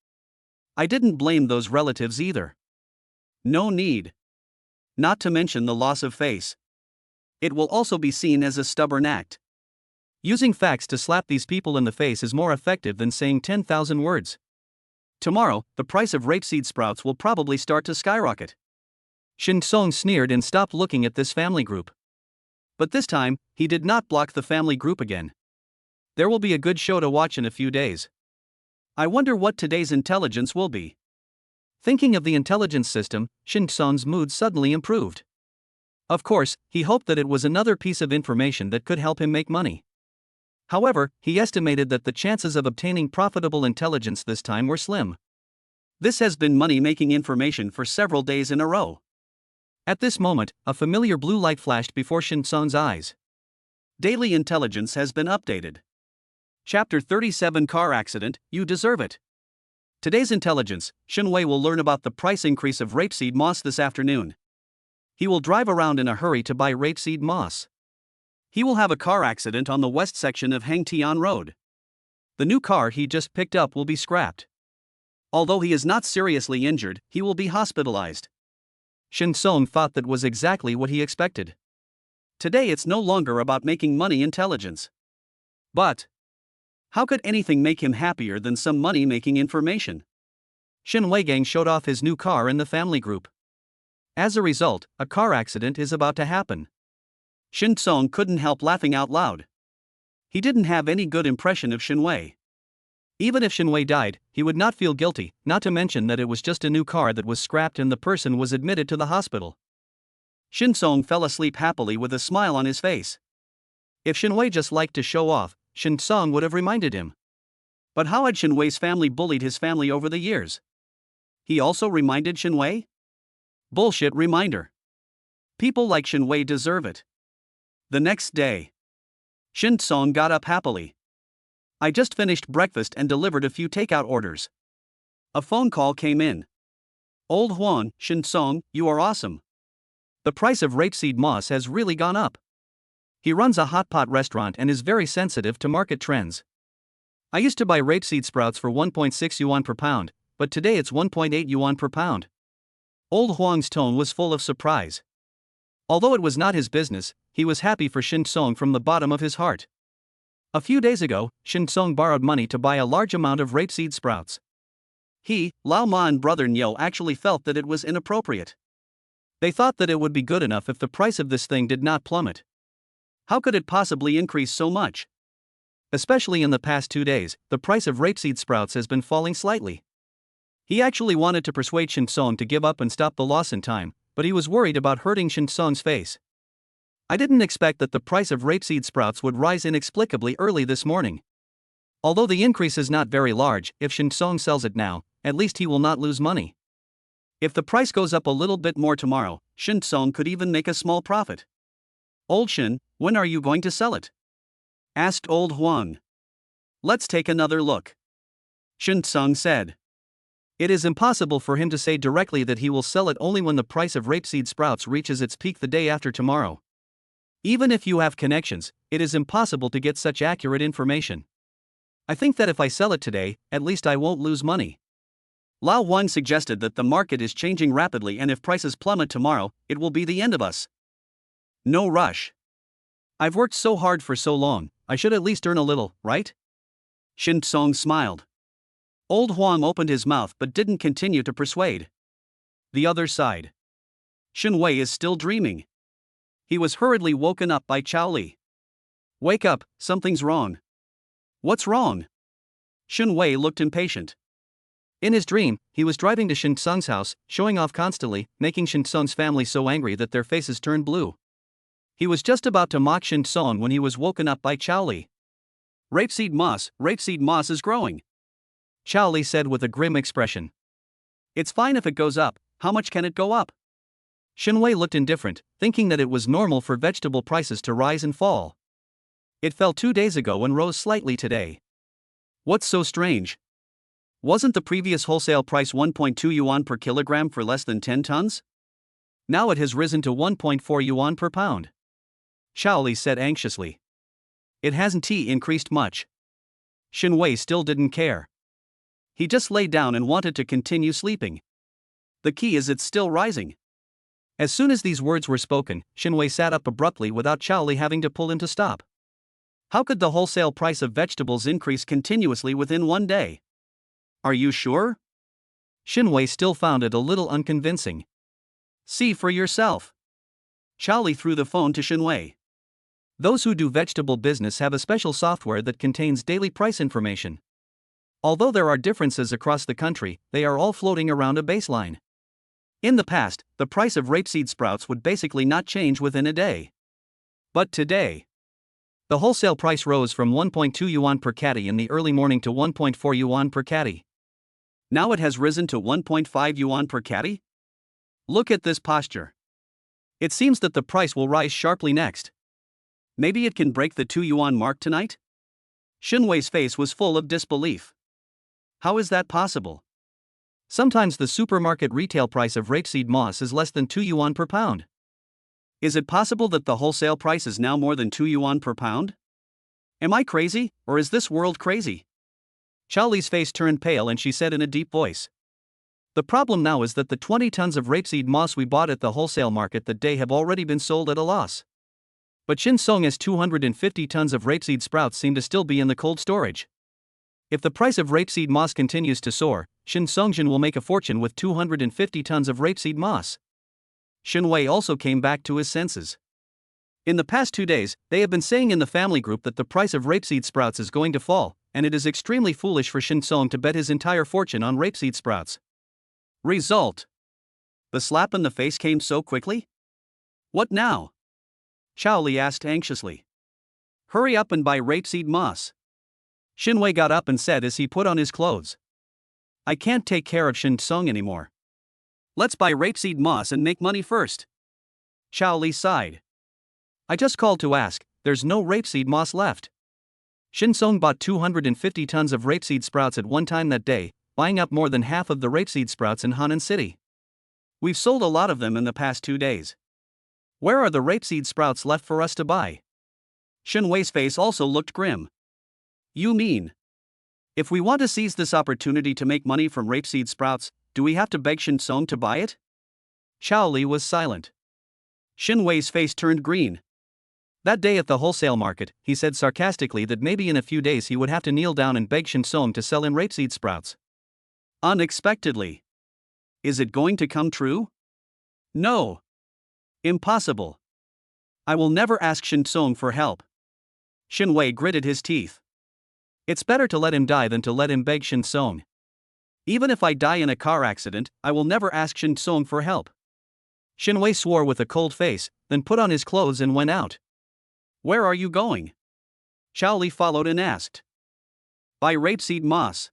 [SPEAKER 1] I didn't blame those relatives either. No need. Not to mention the loss of face. It will also be seen as a stubborn act.
[SPEAKER 2] Using facts to slap these people in the face is more effective than saying 10,000 words.
[SPEAKER 1] Tomorrow, the price of rapeseed sprouts will probably start to skyrocket.
[SPEAKER 2] Shin Song sneered and stopped looking at this family group. But this time, he did not block the family group again. There will be a good show to watch in a few days.
[SPEAKER 1] I wonder what today's intelligence will be.
[SPEAKER 2] Thinking of the intelligence system, Shin Song's mood suddenly improved. Of course, he hoped that it was another piece of information that could help him make money. However, he estimated that the chances of obtaining profitable intelligence this time were slim.
[SPEAKER 1] This has been money-making information for several days in a row.
[SPEAKER 2] At this moment, a familiar blue light flashed before Shin Song's eyes.
[SPEAKER 1] Daily intelligence has been updated. Chapter 37 Car Accident, You Deserve It. Today's intelligence, Shin Wei will learn about the price increase of rapeseed moss this afternoon. He will drive around in a hurry to buy rapeseed moss. He will have a car accident on the west section of Hangtian Road. The new car he just picked up will be scrapped. Although he is not seriously injured, he will be hospitalized.
[SPEAKER 2] Shin Song thought that was exactly what he expected.
[SPEAKER 1] Today it's no longer about making money intelligence. But how could anything make him happier than some money-making information?
[SPEAKER 2] Shin Weigang showed off his new car in the family group. As a result, a car accident is about to happen.
[SPEAKER 1] Shin Song couldn't help laughing out loud. He didn't have any good impression of Shin Wei.
[SPEAKER 2] Even if Shin Wei died, he would not feel guilty, not to mention that it was just a new car that was scrapped and the person was admitted to the hospital.
[SPEAKER 1] Shin Song fell asleep happily with a smile on his face.
[SPEAKER 2] If Shin Wei just liked to show off, Shin Song would have reminded him.
[SPEAKER 1] But how had Shin Wei's family bullied his family over the years? He also reminded Shin Wei? Bullshit reminder. People like Shin Wei deserve it. The next day, Shin Song got up happily. I just finished breakfast and delivered a few takeout orders. A phone call came in. Old Huan, Shin Song, you are awesome.
[SPEAKER 2] The price of rapeseed moss has really gone up. He runs a hot pot restaurant and is very sensitive to market trends. I used to buy rapeseed sprouts for 1.6 yuan per pound, but today it's 1.8 yuan per pound. Old Huang's tone was full of surprise. Although it was not his business, he was happy for Shin Song from the bottom of his heart. A few days ago, Shin Song borrowed money to buy a large amount of rapeseed sprouts.
[SPEAKER 1] He, Lao Ma and brother Nyo actually felt that it was inappropriate.
[SPEAKER 2] They thought that it would be good enough if the price of this thing did not plummet.
[SPEAKER 1] How could it possibly increase so much?
[SPEAKER 2] Especially in the past 2 days, the price of rapeseed sprouts has been falling slightly. He actually wanted to persuade Shin Song to give up and stop the loss in time, but he was worried about hurting Shin Song's face. I didn't expect that the price of rapeseed sprouts would rise inexplicably early this morning. Although the increase is not very large, if Shin Song sells it now, at least he will not lose money.
[SPEAKER 1] If the price goes up a little bit more tomorrow, Shin Song could even make a small profit. Old Shin, when are you going to sell it? Asked Old Huang. Let's take another look. Shin Song said.
[SPEAKER 2] It is impossible for him to say directly that he will sell it only when the price of rapeseed sprouts reaches its peak the day after tomorrow. Even if you have connections, it is impossible to get such accurate information. I think that if I sell it today, at least I won't lose money.
[SPEAKER 1] Lao Huang suggested that the market is changing rapidly and if prices plummet tomorrow, it will be the end of us. No rush.
[SPEAKER 2] I've worked so hard for so long, I should at least earn a little, right?
[SPEAKER 1] Shin Song smiled. Old Huang opened his mouth but didn't continue to persuade. The other side. Shin Wei is still dreaming. He was hurriedly woken up by Chao Li. Wake up, something's wrong. What's wrong? Shin Wei looked impatient.
[SPEAKER 2] In his dream, he was driving to Shin Sung's house, showing off constantly, making Shin Sung's family so angry that their faces turned blue. He was just about to mock Shin Sung when he was woken up by Chao Li.
[SPEAKER 1] Rapeseed moss is growing.
[SPEAKER 2] Chao Li said with a grim expression.
[SPEAKER 1] It's fine if it goes up, how much can it go up?
[SPEAKER 2] Shin Wei looked indifferent, thinking that it was normal for vegetable prices to rise and fall. It fell 2 days ago and rose slightly today.
[SPEAKER 1] What's so strange? Wasn't the previous wholesale price 1.2 yuan per kilogram for less than 10 tons?
[SPEAKER 2] Now it has risen to 1.4 yuan per pound. Chao Li said anxiously. It hasn't increased much.
[SPEAKER 1] Shin Wei still didn't care. He just lay down and wanted to continue sleeping. The key is it's still rising.
[SPEAKER 2] As soon as these words were spoken, Shin Wei sat up abruptly without Chao Li having to pull him to stop.
[SPEAKER 1] How could the wholesale price of vegetables increase continuously within 1 day? Are you sure?
[SPEAKER 2] Shin Wei still found it a little unconvincing.
[SPEAKER 1] See for yourself. Chao Li threw the phone to Shin Wei.
[SPEAKER 2] Those who do vegetable business have a special software that contains daily price information. Although there are differences across the country, they are all floating around a baseline.
[SPEAKER 1] In the past, the price of rapeseed sprouts would basically not change within a day. But today,
[SPEAKER 2] the wholesale price rose from 1.2 yuan per catty in the early morning to 1.4 yuan per catty.
[SPEAKER 1] Now it has risen to 1.5 yuan per catty? Look at this posture. It seems that the price will rise sharply next. Maybe it can break the 2 yuan mark tonight? Shin Wei's face was full of disbelief. How is that possible?
[SPEAKER 2] Sometimes the supermarket retail price of rapeseed moss is less than 2 yuan per pound.
[SPEAKER 1] Is it possible that the wholesale price is now more than 2 yuan per pound? Am I crazy, or is this world crazy?
[SPEAKER 2] Chao Li's face turned pale and she said in a deep voice. The problem now is that the 20 tons of rapeseed moss we bought at the wholesale market that day have already been sold at a loss. But Shin Sung's 250 tons of rapeseed sprouts seem to still be in the cold storage. If the price of rapeseed moss continues to soar, Shin Songjin will make a fortune with 250 tons of rapeseed moss.
[SPEAKER 1] Shin Wei also came back to his senses. In the past 2 days, they have been saying in the family group that the price of rapeseed sprouts is going to fall, and it is extremely foolish for Shin Song to bet his entire fortune on rapeseed sprouts. Result. The slap in the face came so quickly? What now? Chao Li asked anxiously. Hurry up and buy rapeseed moss. Shin Wei got up and said as he put on his clothes. I can't take care of Shin Song anymore. Let's buy rapeseed moss and make money first. Chao Li sighed.
[SPEAKER 2] I just called to ask, there's no rapeseed moss left. Shin Song bought 250 tons of rapeseed sprouts at one time that day, buying up more than half of the rapeseed sprouts in Henan City.
[SPEAKER 1] We've sold a lot of them in the past 2 days. Where are the rapeseed sprouts left for us to buy? Shin Wei's face also looked grim. You mean, if we want to seize this opportunity to make money from rapeseed sprouts, do we have to beg Shin Song to buy it? Chao Li was silent. Shin Wei's face turned green.
[SPEAKER 2] That day at the wholesale market, he said sarcastically that maybe in a few days he would have to kneel down and beg Shin Song to sell him rapeseed sprouts.
[SPEAKER 1] Unexpectedly. Is it going to come true? No. Impossible. I will never ask Shin Song for help. Shin Wei gritted his teeth.
[SPEAKER 2] It's better to let him die than to let him beg Shin Song.
[SPEAKER 1] Even if I die in a car accident, I will never ask Shin Song for help.
[SPEAKER 2] Shin Wei swore with a cold face, then put on his clothes and went out.
[SPEAKER 1] Where are you going? Chao Li followed and asked. Buy rapeseed moss.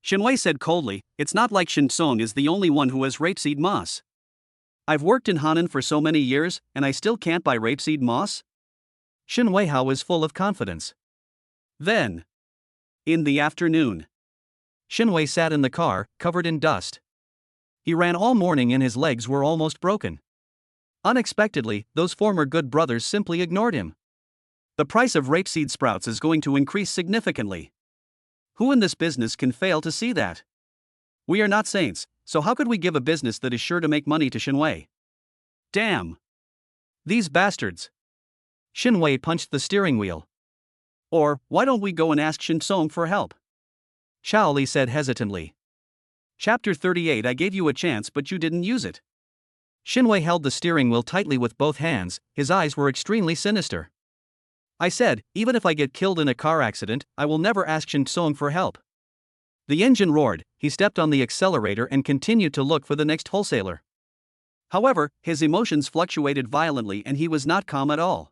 [SPEAKER 1] Shinwei said coldly, it's not like Shin Song is the only one who has rapeseed moss. I've worked in Hanan for so many years, and I still can't buy rapeseed moss?
[SPEAKER 2] Shin Weihao was full of confidence.
[SPEAKER 1] Then, in the afternoon,
[SPEAKER 2] Shinwei sat in the car, covered in dust. He ran all morning and his legs were almost broken. Unexpectedly, those former good brothers simply ignored him.
[SPEAKER 1] The price of rapeseed sprouts is going to increase significantly. Who in this business can fail to see that? We are not saints, so how could we give a business that is sure to make money to Shinwei? Damn! These bastards!
[SPEAKER 2] Shinwei punched the steering wheel.
[SPEAKER 1] Or, why don't we go and ask Shin Song for help?
[SPEAKER 2] Shaoli said hesitantly.
[SPEAKER 1] Chapter 38 I gave you a chance but you didn't use it.
[SPEAKER 2] Shinwei held the steering wheel tightly with both hands, his eyes were extremely sinister.
[SPEAKER 1] I said, even if I get killed in a car accident, I will never ask Shin Song for help.
[SPEAKER 2] The engine roared, he stepped on the accelerator and continued to look for the next wholesaler.
[SPEAKER 1] However, his emotions fluctuated violently and he was not calm at all.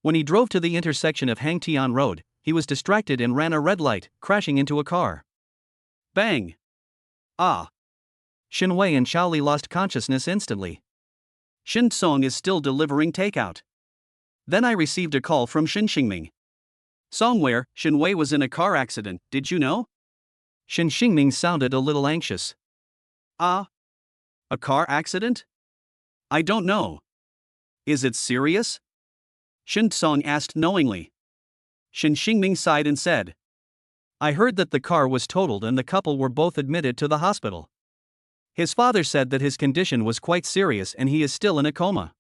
[SPEAKER 2] When he drove to the intersection of Hangtian Road, he was distracted and ran a red light, crashing into a car.
[SPEAKER 1] Bang! Ah!
[SPEAKER 2] Shinwei and Shaoli lost consciousness instantly.
[SPEAKER 1] Shin Song is still delivering takeout. Then I received a call from Shin Xingming. Songwhere, Shinwei was in a car accident, did you know?
[SPEAKER 2] Shin Xingming sounded a little anxious.
[SPEAKER 1] Ah? A car accident? I don't know. Is it serious? Shin Song asked knowingly. Shin Xingming sighed and said,
[SPEAKER 2] I heard that the car was totaled and the couple were both admitted to the hospital. His father said that his condition was quite serious and he is still in a coma.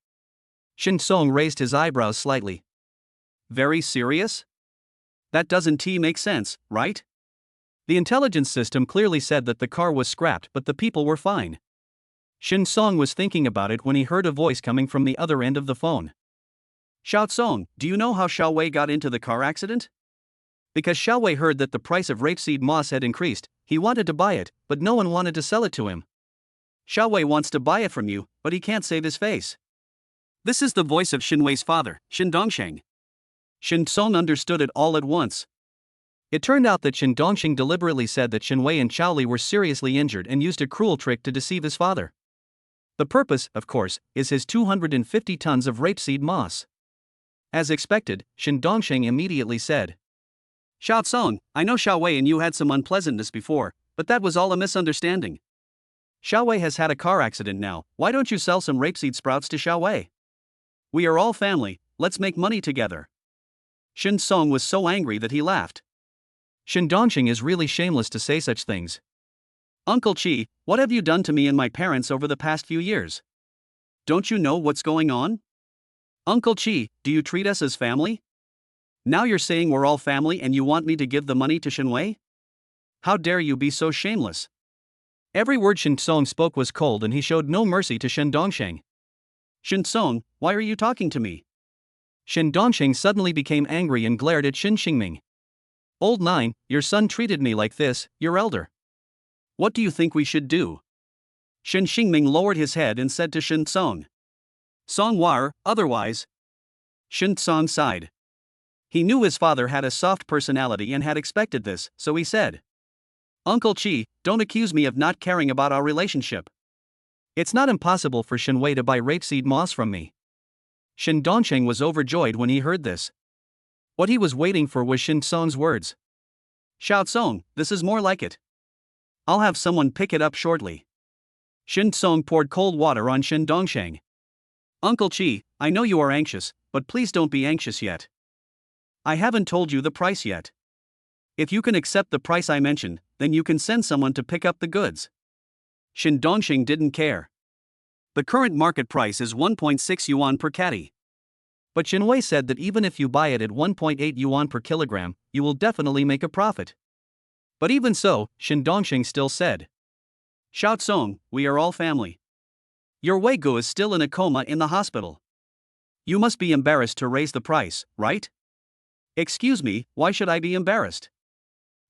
[SPEAKER 2] Shin Song raised his eyebrows slightly.
[SPEAKER 1] Very serious? That doesn't make sense, right?
[SPEAKER 2] The intelligence system clearly said that the car was scrapped but the people were fine. Shin Song was thinking about it when he heard a voice coming from the other end of the phone.
[SPEAKER 1] Xiao Song, do you know how Xiao Wei got into the car accident?
[SPEAKER 2] Because Xiao Wei heard that the price of rapeseed moss had increased, he wanted to buy it, but no one wanted to sell it to him.
[SPEAKER 1] Xiao Wei wants to buy it from you, but he can't save his face. This is the voice of Shinwei's father, Shin Dongsheng. Shin Song understood it all at once.
[SPEAKER 2] It turned out that Shin Dongsheng deliberately said that Shinwei and Shaoli were seriously injured and used a cruel trick to deceive his father. The purpose, of course, is his 250 tons of rapeseed moss. As expected, Shin Dongsheng immediately said,
[SPEAKER 1] Xiao Song, I know Xiao Wei and you had some unpleasantness before, but that was all a misunderstanding. Xiao Wei has had a car accident now, why don't you sell some rapeseed sprouts to Xiao Wei? We are all family, let's make money together. Shin Song was so angry that he laughed.
[SPEAKER 2] Shin Dongsheng is really shameless to say such things.
[SPEAKER 1] Uncle Chi, what have you done to me and my parents over the past few years? Don't you know what's going on? Uncle Chi, do you treat us as family? Now you're saying we're all family and you want me to give the money to Shinwei? How dare you be so shameless?
[SPEAKER 2] Every word Shin Song spoke was cold and he showed no mercy to Shin Dongsheng.
[SPEAKER 1] Shin Song, why are you talking to me?
[SPEAKER 2] Shin Dongsheng suddenly became angry and glared at Shin Xingming. Old Nine, your son treated me like this, your elder.
[SPEAKER 1] What do you think we should do? Shin Xingming lowered his head and said to Shin Song. Song War, otherwise. Shin Song sighed. He knew his father had a soft personality and had expected this, so he said, Uncle Chi, don't accuse me of not caring about our relationship.
[SPEAKER 2] It's not impossible for Shinwei to buy rapeseed moss from me. Shin Dongsheng was overjoyed when he heard this. What he was waiting for was Shin Song's words.
[SPEAKER 1] Xiao Song, this is more like it. I'll have someone pick it up shortly. Shin Song poured cold water on Shin Dongsheng. Uncle Chi, I know you are anxious, but please don't be anxious yet. I haven't told you the price yet. If you can accept the price I mentioned, then you can send someone to pick up the goods. Shin Dongsheng didn't care. The current market price is 1.6 yuan per caddy.
[SPEAKER 2] But Shinwei said that even if you buy it at 1.8 yuan per kilogram, you will definitely make a profit. But even so, Shin Dongsheng still said,
[SPEAKER 1] Xiao Song, we are all family. Your Wei Gu is still in a coma in the hospital. You must be embarrassed to raise the price, right? Excuse me, why should I be embarrassed?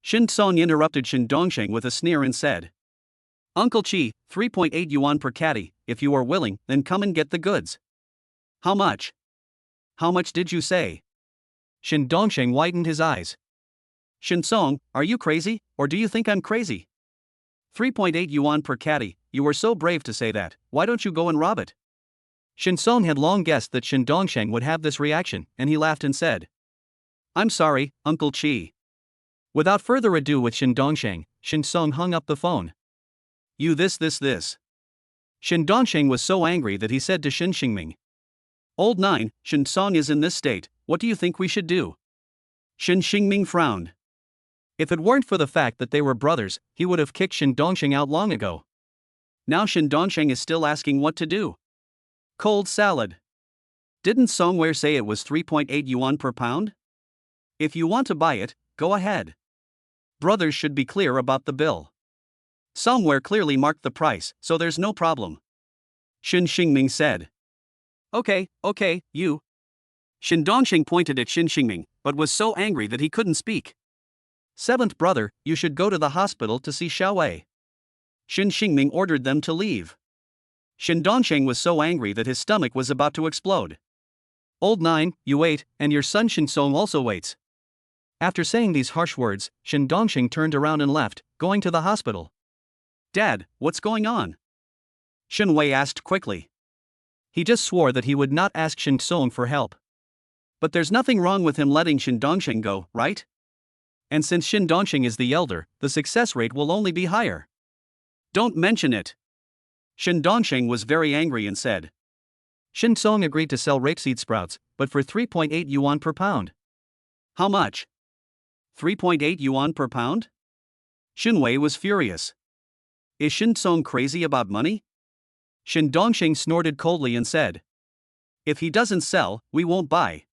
[SPEAKER 1] Shin Song interrupted Shin Dongsheng with a sneer and said, Uncle Chi, 3.8 yuan per caddy, if you are willing, then come and get the goods. How much? How much did you say?
[SPEAKER 2] Shin Dongsheng widened his eyes.
[SPEAKER 1] Shin Song, are you crazy, or do you think I'm crazy? 3.8 yuan per caddy, you were so brave to say that, why don't you go and rob it?
[SPEAKER 2] Shin Song had long guessed that Shin Dongsheng would have this reaction, and he laughed and said,
[SPEAKER 1] I'm sorry, Uncle Chi.
[SPEAKER 2] Without further ado with Shin Dongsheng, Shin Song hung up the phone.
[SPEAKER 1] You this.
[SPEAKER 2] Shin Dongsheng was so angry that he said to Shin Xingming,
[SPEAKER 1] Old 9, Shin Song is in this state, what do you think we should do? Shin Xingming frowned.
[SPEAKER 2] If it weren't for the fact that they were brothers, he would have kicked Shin Dongsheng out long ago.
[SPEAKER 1] Now Shin Dongsheng is still asking what to do. Cold salad. Didn't Songware say it was 3.8 yuan per pound? If you want to buy it, go ahead. Brothers should be clear about the bill. Songware clearly marked the price, so there's no problem. Shin Xingming said. Okay, you. Shin Dongsheng pointed at Shin Xingming, but was so angry that he couldn't speak. Seventh brother, you should go to the hospital to see Xiao Wei. Shin Xingming ordered them to leave. Shin Dongsheng was so angry that his stomach was about to explode.
[SPEAKER 2] Old 9, you wait, and your son Shin Song also waits. After saying these harsh words, Shin Dongsheng turned around and left, going to the hospital.
[SPEAKER 1] Dad, what's going on? Shin Wei asked quickly.
[SPEAKER 2] He just swore that he would not ask Shin Song for help.
[SPEAKER 1] But there's nothing wrong with him letting Shin Dongsheng go, right? And since Shin Dongsheng is the elder, the success rate will only be higher. Don't mention it. Shin Dongsheng was very angry and said.
[SPEAKER 2] Shin Song agreed to sell rapeseed sprouts, but for 3.8 yuan per pound.
[SPEAKER 1] How much? 3.8 yuan per pound? Shin Wei was furious. Is Shin Song crazy about money? Shin Dongsheng snorted coldly and said. If he doesn't sell, we won't buy.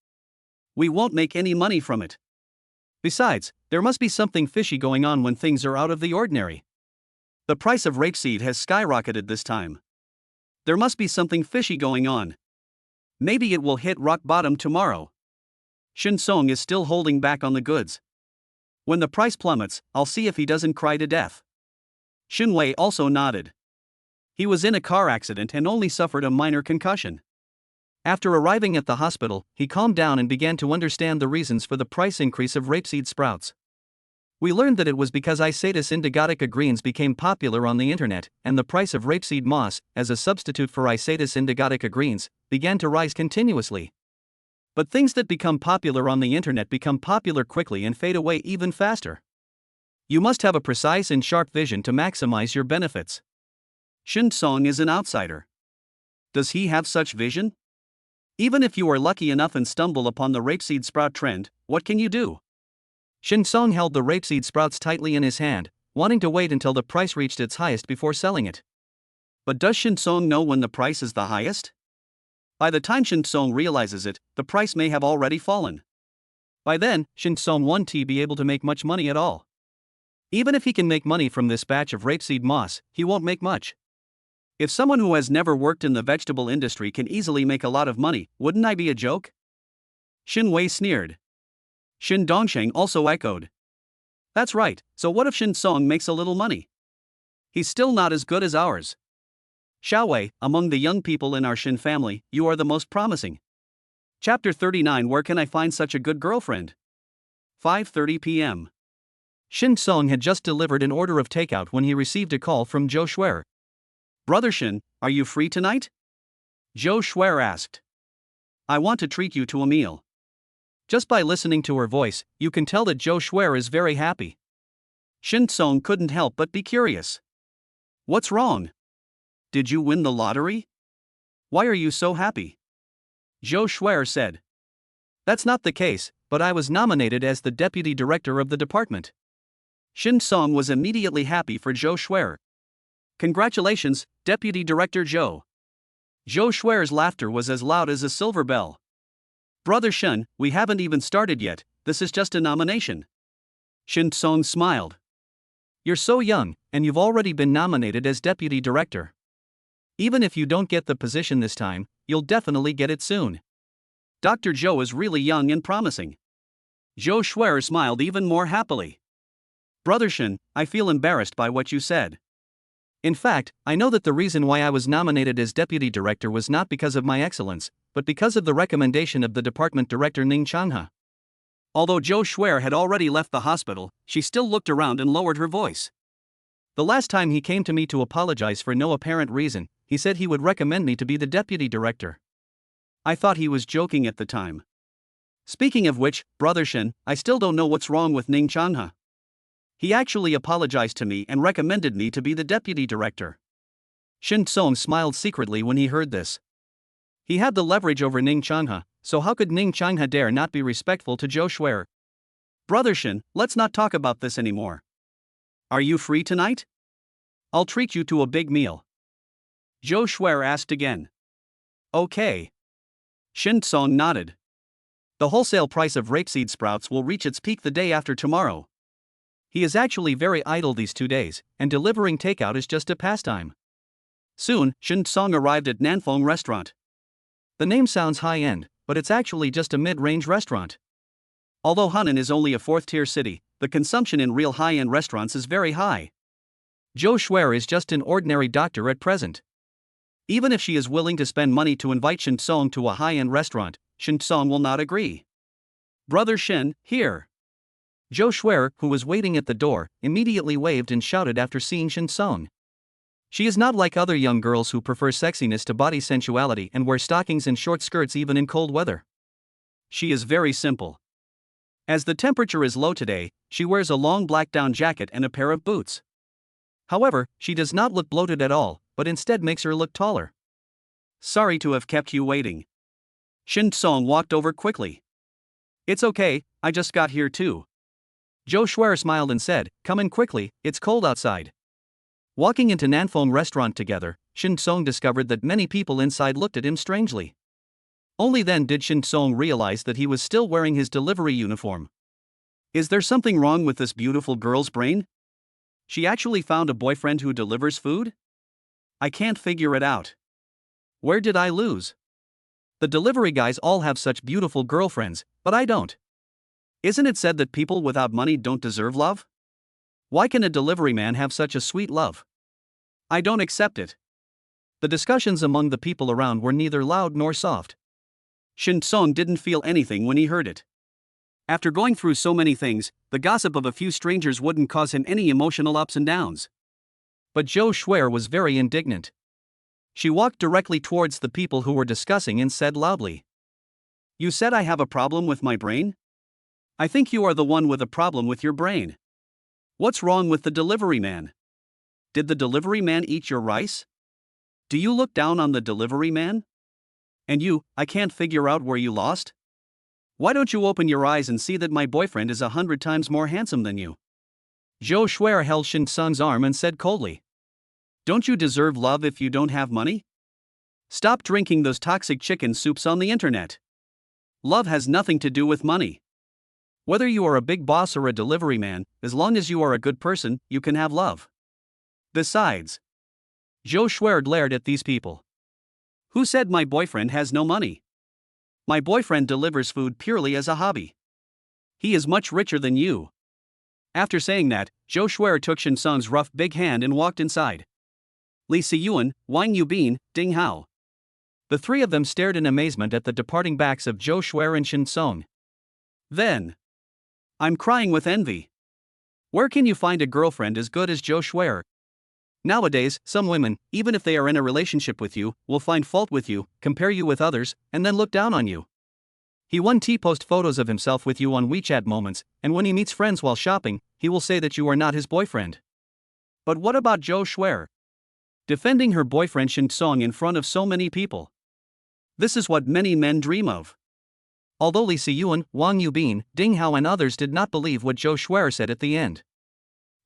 [SPEAKER 1] We won't make any money from it.
[SPEAKER 2] Besides, there must be something fishy going on when things are out of the ordinary.
[SPEAKER 1] The price of rapeseed has skyrocketed this time. There must be something fishy going on. Maybe it will hit rock bottom tomorrow. Shin Song is still holding back on the goods. When the price plummets, I'll see if he doesn't cry to death. Shin Wei also nodded. He was in a car accident and only suffered a minor concussion.
[SPEAKER 2] After arriving at the hospital, he calmed down and began to understand the reasons for the price increase of rapeseed sprouts. We learned that it was because Isatis indigotica greens became popular on the internet, and the price of rapeseed moss, as a substitute for Isatis indigotica greens, began to rise continuously. But things that become popular on the internet become popular quickly and fade away even faster. You must have a precise and sharp vision to maximize your benefits.
[SPEAKER 1] Shin Song is an outsider. Does he have such vision? Even if you are lucky enough and stumble upon the rapeseed sprout trend, what can you do?
[SPEAKER 2] Shin Song held the rapeseed sprouts tightly in his hand, wanting to wait until the price reached its highest before selling it.
[SPEAKER 1] But does Shin Song know when the price is the highest? By the time Shin Song realizes it, the price may have already fallen.
[SPEAKER 2] By then, Shin Song won't be able to make much money at all. Even if he can make money from this batch of rapeseed moss, he won't make much.
[SPEAKER 1] If someone who has never worked in the vegetable industry can easily make a lot of money, wouldn't I be a joke? Shin Wei sneered. Shin Dongsheng also echoed. That's right, so what if Shin Song makes a little money? He's still not as good as ours. Xiao Wei, among the young people in our Shin family, you are the most promising. Chapter 39. Where can I find such a good girlfriend? 5:30 p.m.
[SPEAKER 2] Shin Song had just delivered an order of takeout when he received a call from Zhou Shuer.
[SPEAKER 1] Brother Shin, are you free tonight? Zhou Shuer asked. I want to treat you to a meal.
[SPEAKER 2] Just by listening to her voice, you can tell that Zhou Shuer is very happy.
[SPEAKER 1] Shin Song couldn't help but be curious. What's wrong? Did you win the lottery? Why are you so happy? Zhou Shuer said.
[SPEAKER 2] That's not the case, but I was nominated as the deputy director of the department.
[SPEAKER 1] Shin Song was immediately happy for Zhou Shuer. Congratulations, Deputy Director Zhou. Zhou Shuer's laughter was as loud as a silver bell. Brother Shin, we haven't even started yet, this is just a nomination. Shin Song smiled.
[SPEAKER 2] You're so young, and you've already been nominated as deputy director. Even if you don't get the position this time, you'll definitely get it soon.
[SPEAKER 1] Dr. Zhou is really young and promising. Zhou Shuer smiled even more happily. Brother Shin, I feel embarrassed by what you said.
[SPEAKER 2] In fact, I know that the reason why I was nominated as deputy director was not because of my excellence, but because of the recommendation of the department director Ning Changhe.
[SPEAKER 1] Although Joe Schwer had already left the hospital, she still looked around and lowered her voice.
[SPEAKER 2] The last time he came to me to apologize for no apparent reason, he said he would recommend me to be the deputy director.
[SPEAKER 1] I thought he was joking at the time. Speaking of which, Brother Shin, I still don't know what's wrong with Ning Changha. He actually apologized to me and recommended me to be the deputy director.
[SPEAKER 2] Shin Song smiled secretly when he heard this. He had the leverage over Ning Changha, so how could Ning Changha dare not be respectful to Joe Schwer?
[SPEAKER 1] Brother Shin, let's not talk about this anymore. Are you free tonight? I'll treat you to a big meal. Joe Schwer asked again. Okay. Shin Song nodded.
[SPEAKER 2] The wholesale price of rapeseed sprouts will reach its peak the day after tomorrow. He is actually very idle these 2 days, and delivering takeout is just a pastime.
[SPEAKER 1] Soon, Shin Song arrived at Nanfong restaurant.
[SPEAKER 2] The name sounds high-end, but it's actually just a mid-range restaurant.
[SPEAKER 1] Although Hunan is only a 4th-tier city, the consumption in real high-end restaurants is very high.
[SPEAKER 2] Joe Schwer is just an ordinary doctor at present.
[SPEAKER 1] Even if she is willing to spend money to invite Shin Song to a high-end restaurant, Shin Song will not agree. Brother Shin, here.
[SPEAKER 2] Joe Schwer, who was waiting at the door, immediately waved and shouted after seeing Shin Song. She is not like other young girls who prefer sexiness to body sensuality and wear stockings and short skirts even in cold weather.
[SPEAKER 1] She is very simple. As the temperature is low today, she wears a long black down jacket and a pair of boots.
[SPEAKER 2] However, she does not look bloated at all, but instead makes her look taller.
[SPEAKER 1] Sorry to have kept you waiting. Shin Song walked over quickly. It's okay, I just got here too.
[SPEAKER 2] Joe Schwer smiled and said, "Come in quickly, it's cold outside." Walking into Nanfong restaurant together, Shin Song discovered that many people inside looked at him strangely. Only then did Shin Song realize that he was still wearing his delivery uniform.
[SPEAKER 1] Is there something wrong with this beautiful girl's brain? She actually found a boyfriend who delivers food? I can't figure it out. Where did I lose?
[SPEAKER 2] The delivery guys all have such beautiful girlfriends, but I don't.
[SPEAKER 1] Isn't it said that people without money don't deserve love? Why can a delivery man have such a sweet love? I don't accept it.
[SPEAKER 2] The discussions among the people around were neither loud nor soft.
[SPEAKER 1] Shin Song didn't feel anything when he heard it. After going through so many things, the gossip of a few strangers wouldn't cause him any emotional ups and downs.
[SPEAKER 2] But Joe Schwer was very indignant. She walked directly towards the people who were discussing and said loudly,
[SPEAKER 1] "You said I have a problem with my brain? I think you are the one with a problem with your brain. What's wrong with the delivery man? Did the delivery man eat your rice? Do you look down on the delivery man? And you, I can't figure out where you lost? Why don't you open your eyes and see that my boyfriend is 100 times more handsome than you?"
[SPEAKER 2] Joe Schwer held Shin Song's arm and said coldly,
[SPEAKER 1] "Don't you deserve love if you don't have money? Stop drinking those toxic chicken soups on the internet. Love has nothing to do with money. Whether you are a big boss or a delivery man, as long as you are a good person, you can have love. Besides,"
[SPEAKER 2] Joe Schwer glared at these people.
[SPEAKER 1] "Who said my boyfriend has no money? My boyfriend delivers food purely as a hobby. He is much richer than you." After saying that, Joe Schwer took Shin Song's rough big hand and walked inside. Li Siyuan, Wang Yubin, Ding Hao.
[SPEAKER 2] The three of them stared in amazement at the departing backs of Joe Schwer and Shin Song.
[SPEAKER 1] Then, I'm crying with envy. Where can you find a girlfriend as good as Joe Schwer? Nowadays, some women, even if they are in a relationship with you, will find fault with you, compare you with others, and then look down on you. He won't post photos of himself with you on WeChat moments, and when he meets friends while shopping, he will say that you are not his boyfriend. But what about Joe Schwer? Defending her boyfriend Shin Song in front of so many people. This is what many men dream of.
[SPEAKER 2] Although Li Siyuan, Wang Yubin, Ding Hao and others did not believe what Joe Schwer said at the end.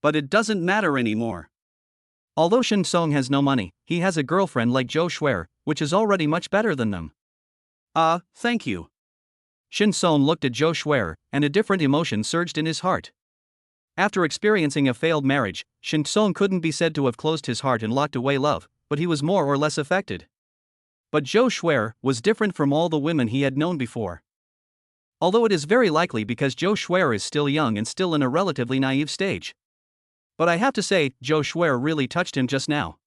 [SPEAKER 1] But it doesn't matter anymore.
[SPEAKER 2] Although Shin Song has no money, he has a girlfriend like Joe Schwer, which is already much better than them.
[SPEAKER 1] Thank you.
[SPEAKER 2] Shin Song looked at Joe Schwer, and a different emotion surged in his heart. After experiencing a failed marriage, Shin Song couldn't be said to have closed his heart and locked away love, but he was more or less affected. But Joe Schwer was different from all the women he had known before. Although it is very likely because Joe Schwer is still young and still in a relatively naive stage. But I have to say, Joe Schwer really touched him just now.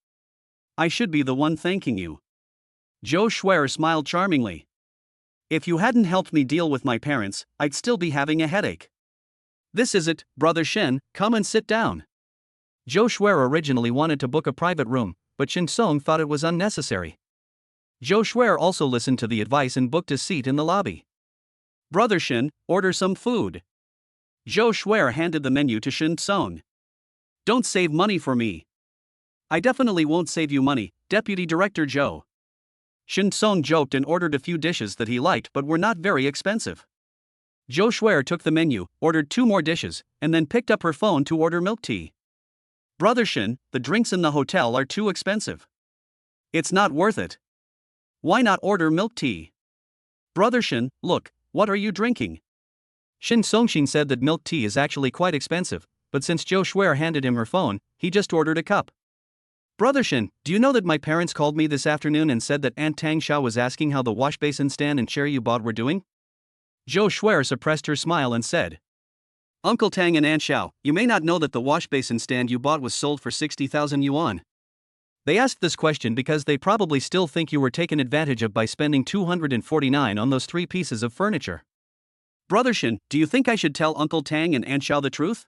[SPEAKER 1] I should be the one thanking you. Joe Schwer smiled charmingly. If you hadn't helped me deal with my parents, I'd still be having a headache.
[SPEAKER 2] This is it, Brother Shen, come and sit down. Zhou Shuer originally wanted to book a private room, but Shen Song thought it was unnecessary. Zhou Shuer also listened to the advice and booked a seat in the lobby.
[SPEAKER 1] Brother Shen, order some food. Zhou Shuer handed the menu to Shen Song. Don't save money for me. I definitely won't save you money, Deputy Director Zhou. Shen Song joked and ordered a few dishes that he liked but were not very expensive. Zhou Shuer took the menu, ordered 2 more dishes, and then picked up her phone to order milk tea. Brother Shen, the drinks in the hotel are too expensive. It's not worth it. Why not order milk tea? Brother Shen, look, what are you drinking?
[SPEAKER 2] Shen Songxin said that milk tea is actually quite expensive, but since Zhou Shuer handed him her phone, he just ordered a cup. Brother Shen, do you know that my parents called me this afternoon and said that Aunt Tang Xiao was asking how the wash basin stand and chair you bought were doing?
[SPEAKER 1] Zhou Shuer suppressed her smile and said, Uncle Tang and Aunt Xiao, you may not know that the wash basin stand you bought was sold for 60,000 yuan.
[SPEAKER 2] They asked this question because they probably still think you were taken advantage of by spending 249 on those 3 pieces of furniture.
[SPEAKER 1] Brother Shen, do you think I should tell Uncle Tang and Aunt Xiao the truth?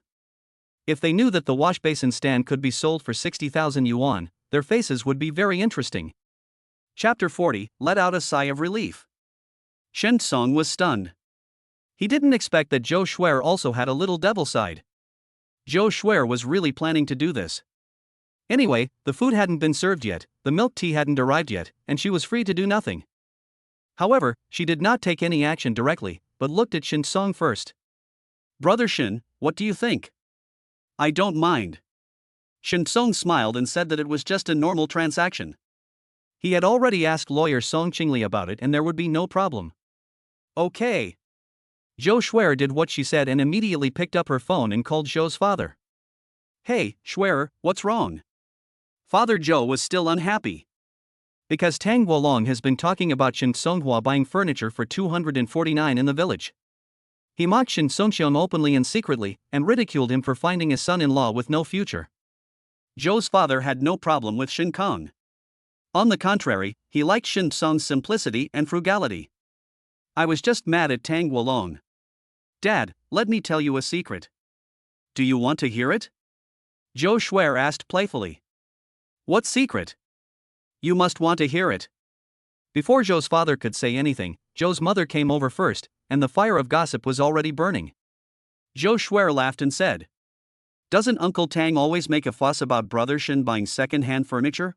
[SPEAKER 2] If they knew that the wash basin stand could be sold for 60,000 yuan, their faces would be very interesting.
[SPEAKER 1] Chapter 40, let out a sigh of relief. Shen Song was stunned. He didn't expect that Zhou Shuer also had a little devil side. Zhou Shuer was really planning to do this. Anyway, the food hadn't been served yet, the milk tea hadn't arrived yet, and she was free to do nothing. However, she did not take any action directly, but looked at Shen Song first. Brother Shen, what do you think? I don't mind. Shen Song smiled and said that it was just a normal transaction.
[SPEAKER 2] He had already asked lawyer Song Qingli about it and there would be no problem.
[SPEAKER 1] Okay.
[SPEAKER 2] Zhou Shuer did what she said and immediately picked up her phone and called Zhou's father.
[SPEAKER 1] Hey, Shuer, what's wrong? Father Zhou was still unhappy.
[SPEAKER 2] Because Tang Wolong has been talking about Shen Songhua buying furniture for 249 in the village. He mocked Shen Songxiong openly and secretly, and ridiculed him for finding a son-in-law with no future.
[SPEAKER 1] Zhou's father had no problem with Shen Kong. On the contrary, he liked Shen Song's simplicity and frugality. I was just mad at Tang Wolong. Dad, let me tell you a secret. Do you want to hear it? Zhou Shuer asked playfully. What secret? You must want to hear it.
[SPEAKER 2] Before Zhou's father could say anything, Zhou's mother came over first, and the fire of gossip was already burning.
[SPEAKER 1] Zhou Shuer laughed and said, Doesn't Uncle Tang always make a fuss about Brother Shen buying second-hand furniture?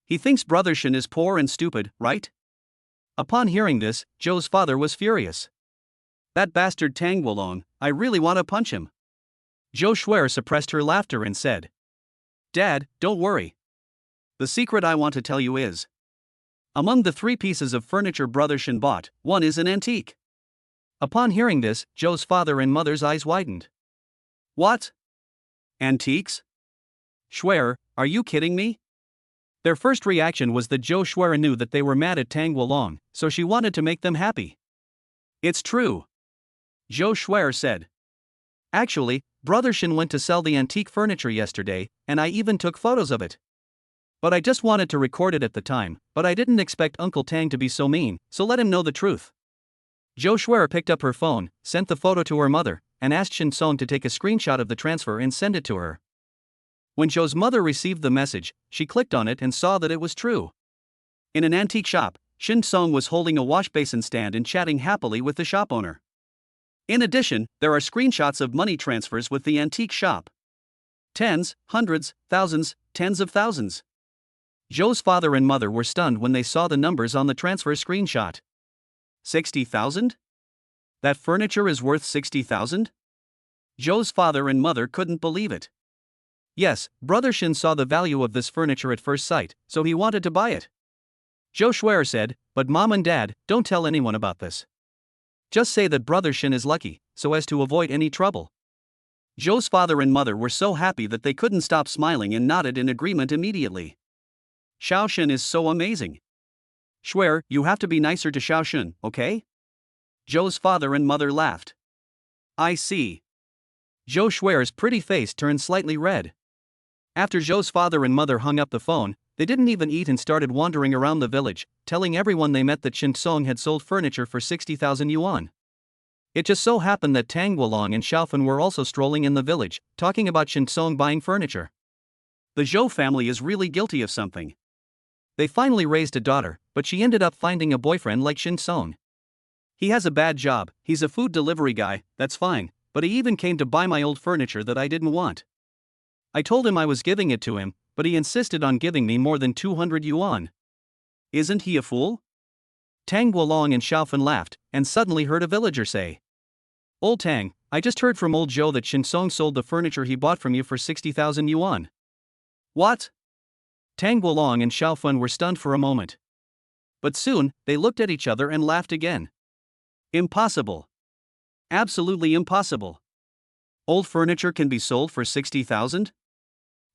[SPEAKER 1] He thinks Brother Shen is poor and stupid, right?
[SPEAKER 2] Upon hearing this, Zhou's father was furious.
[SPEAKER 1] That bastard Tang Wolong, I really want to punch him.
[SPEAKER 2] Zhou Shuer suppressed her laughter and said,
[SPEAKER 1] Dad, don't worry. The secret I want to tell you is, among the 3 pieces of furniture Brother Shen bought, one is an antique.
[SPEAKER 2] Upon hearing this, Zhou's father and mother's eyes widened.
[SPEAKER 1] What? Antiques? Shuer, are you kidding me?
[SPEAKER 2] Their first reaction was that Zhou Shuer knew that they were mad at Tang Wolong, so she wanted to make them happy.
[SPEAKER 1] It's true. Zhou Shuer said.
[SPEAKER 2] Actually, Brother Shen went to sell the antique furniture yesterday, and I even took photos of it. But I just wanted to record it at the time, but I didn't expect Uncle Tang to be so mean, so let him know the truth. Zhou Shuer picked up her phone, sent the photo to her mother, and asked Shen Song to take a screenshot of the transfer and send it to her. When Zhou's mother received the message, she clicked on it and saw that it was true.
[SPEAKER 1] In an antique shop, Shen Song was holding a wash basin stand and chatting happily with the shop owner. In addition, there are screenshots of money transfers with the antique shop. Tens, hundreds, thousands, tens of thousands. Zhou's father and mother were stunned when they saw the numbers on the transfer screenshot. 60,000? That furniture is worth 60,000? Zhou's father and mother couldn't believe it.
[SPEAKER 2] Yes, Brother Shen saw the value of this furniture at first sight, so he wanted to buy it. Zhou Shuer said, but Mom and Dad, don't tell anyone about this. Just say that Brother Shen is lucky, so as to avoid any trouble.
[SPEAKER 1] Zhou's father and mother were so happy that they couldn't stop smiling and nodded in agreement immediately. Xiao Shen is so amazing. Shuer, you have to be nicer to Xiao Shen, okay? Zhou's father and mother laughed. I see.
[SPEAKER 2] Zhou Shuer's pretty face turned slightly red. After Zhou's father and mother hung up the phone, They didn't even eat and started wandering around the village, telling everyone they met that Shin Song had sold furniture for 60,000 yuan. It just so happened that Tang Wolong and Xiaofan were also strolling in the village, talking about Shin Song buying furniture.
[SPEAKER 1] The Zhou family is really guilty of something.
[SPEAKER 2] They finally raised a daughter, but she ended up finding a boyfriend like Shin Song.
[SPEAKER 1] He has a bad job, he's a food delivery guy, that's fine, but he even came to buy my old furniture that I didn't want. I told him I was giving it to him, but he insisted on giving me more than 200 yuan.
[SPEAKER 2] Isn't he a fool? Tang Wolong and Xiaofan laughed, and suddenly heard a villager say, "Old Tang, I just heard from old Zhou that Shin Song sold the furniture he bought from you for 60,000 yuan.
[SPEAKER 1] What?"
[SPEAKER 2] Tang Wolong and Xiaofan were stunned for a moment. But soon, they looked at each other and laughed again.
[SPEAKER 1] Impossible. Absolutely impossible. Old furniture can be sold for 60,000?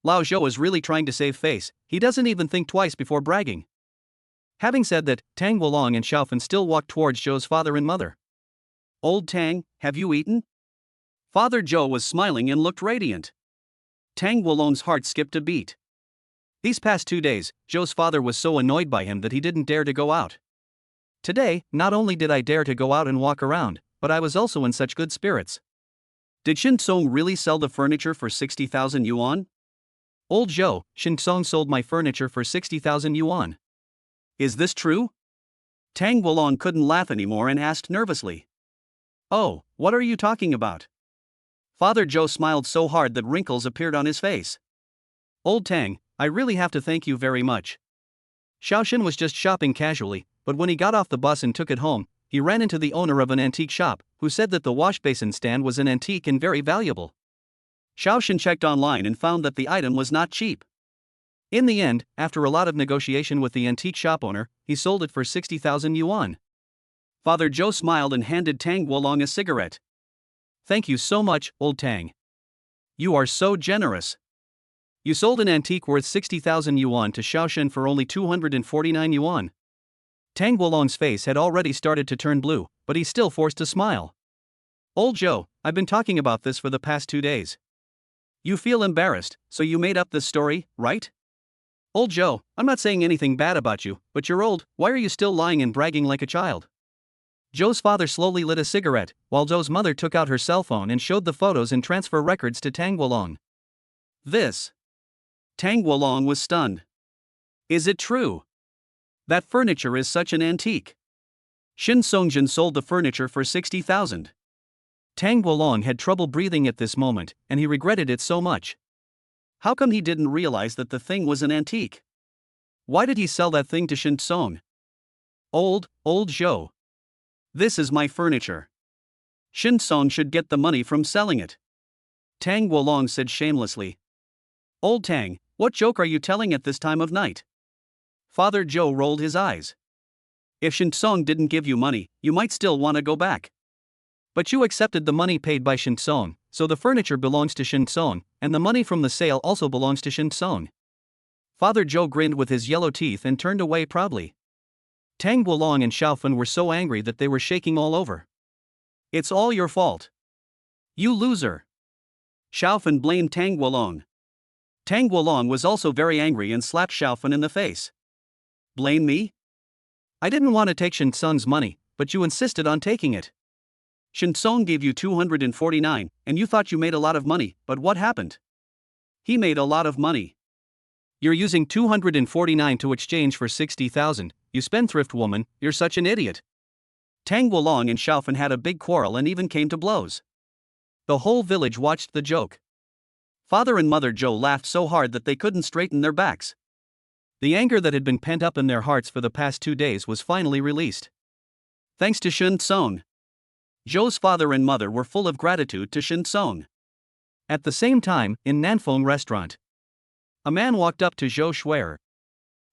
[SPEAKER 2] Lao Zhou is really trying to save face, he doesn't even think twice before bragging. Having said that, Tang Wolong and Xiaofan still walked towards Zhou's father and mother.
[SPEAKER 1] "Old Tang, have you eaten?" Father Zhou was smiling and looked radiant. Tang Wolong's heart skipped a beat.
[SPEAKER 2] These past 2 days, Zhou's father was so annoyed by him that he didn't dare to go out. Today, not only did I dare to go out and walk around, but I was also in such good spirits.
[SPEAKER 1] Did Shin Song really sell the furniture for 60,000 yuan?
[SPEAKER 2] Old Zhou, Shin Song sold my furniture for 60,000 yuan.
[SPEAKER 1] Is this true? Tang Wolong couldn't laugh anymore and asked nervously.
[SPEAKER 2] Oh, what are you talking about?
[SPEAKER 1] Father Zhou smiled so hard that wrinkles appeared on his face.
[SPEAKER 2] Old Tang, I really have to thank you very much. Xiaoshin was just shopping casually, but when he got off the bus and took it home, he ran into the owner of an antique shop, who said that the wash basin stand was an antique and very valuable.
[SPEAKER 1] Xiaoshin checked online and found that the item was not cheap.
[SPEAKER 2] In the end, after a lot of negotiation with the antique shop owner, he sold it for 60,000 yuan.
[SPEAKER 1] Father Zhou smiled and handed Tang Wolong a cigarette.
[SPEAKER 2] Thank you so much, old Tang.
[SPEAKER 1] You are so generous.
[SPEAKER 2] You sold an antique worth 60,000 yuan to Xiaoshin for only 249 yuan. Tang Wolong's face had already started to turn blue, but he still forced a smile. Old Zhou, I've been talking about this for the past 2 days.
[SPEAKER 1] You feel embarrassed, so you made up this story, right?
[SPEAKER 2] Old Zhou, I'm not saying anything bad about you, but you're old, why are you still lying and bragging like a child? Zhou's father slowly lit a cigarette, while Zhou's mother took out her cell phone and showed the photos and transfer records to Tang Wolong.
[SPEAKER 1] This. Tang Wolong was stunned. Is it true? That furniture is such an antique. Shin Songjin sold the furniture for 60,000.
[SPEAKER 2] Tang Wolong had trouble breathing at this moment, and he regretted it so much.
[SPEAKER 1] How come he didn't realize that the thing was an antique? Why did he sell that thing to Shin Song? Old Zhou. This is my furniture. Shin Song should get the money from selling it. Tang Wolong said shamelessly. Old Tang, what joke are you telling at this time of night? Father Zhou rolled his eyes. If Shin Song didn't give you money, you might still want to go back.
[SPEAKER 2] But you accepted the money paid by Shin Song, so the furniture belongs to Shin Song, and the money from the sale also belongs to Shin Song. Father Zhou grinned with his yellow teeth and turned away proudly. Tang Wolong and Xiaofan were so angry that they were shaking all over.
[SPEAKER 1] It's all your fault. You loser. Xiaofan blamed Tang Wolong. Tang Wolong was also very angry and slapped Xiaofan in the face. Blame me?
[SPEAKER 2] I didn't want to take Shin Song's money, but you insisted on taking it.
[SPEAKER 1] Shin Song gave you 249, and you thought you made a lot of money, but what happened? He made a lot of money.
[SPEAKER 2] You're using 249 to exchange for 60,000, you spendthrift woman, you're such an idiot.
[SPEAKER 1] Tang Wolong and Xiaofan had a big quarrel and even came to blows. The whole village watched the joke. Father and Mother Zhou laughed so hard that they couldn't straighten their backs.
[SPEAKER 2] The anger that had been pent up in their hearts for the past 2 days was finally released.
[SPEAKER 1] Thanks to Shin Song. Zhou's father and mother were full of gratitude to Shin Song.
[SPEAKER 2] At the same time, in Nanfeng restaurant, a man walked up to Zhou Shuer.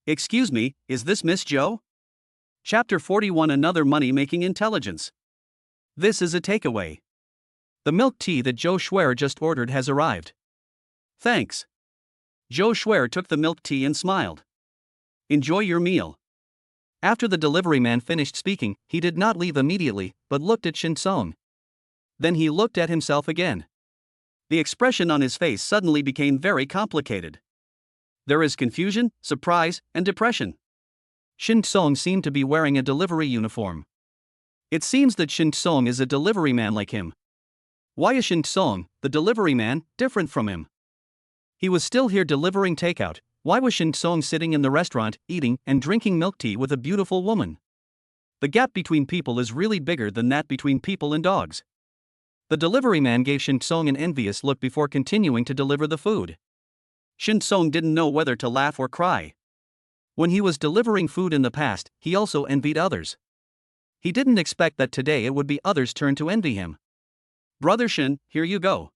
[SPEAKER 1] Excuse me, is this Miss Zhou? Chapter 41 Another Money-Making Intelligence. This is a takeaway.
[SPEAKER 2] The milk tea that Zhou Shuer just ordered has arrived.
[SPEAKER 1] Thanks. Zhou Shuer took the milk tea and smiled. Enjoy your meal.
[SPEAKER 2] After the delivery man finished speaking, he did not leave immediately, but looked at Shin Song. Then he looked at himself again.
[SPEAKER 1] The expression on his face suddenly became very complicated. There is confusion, surprise, and depression.
[SPEAKER 2] Shin Song seemed to be wearing a delivery uniform. It seems that Shin Song is a delivery man like him. Why is Shin Song, the delivery man, different from him? He was still here delivering takeout. Why was Shin Song sitting in the restaurant, eating and drinking milk tea with a beautiful woman? The gap between people is really bigger than that between people and dogs. The delivery man gave Shin Song an envious look before continuing to deliver the food.
[SPEAKER 1] Shin Song didn't know whether to laugh or cry.
[SPEAKER 2] When he was delivering food in the past, he also envied others. He didn't expect that today it would be others' turn to envy him.
[SPEAKER 1] Brother Shin, here you go.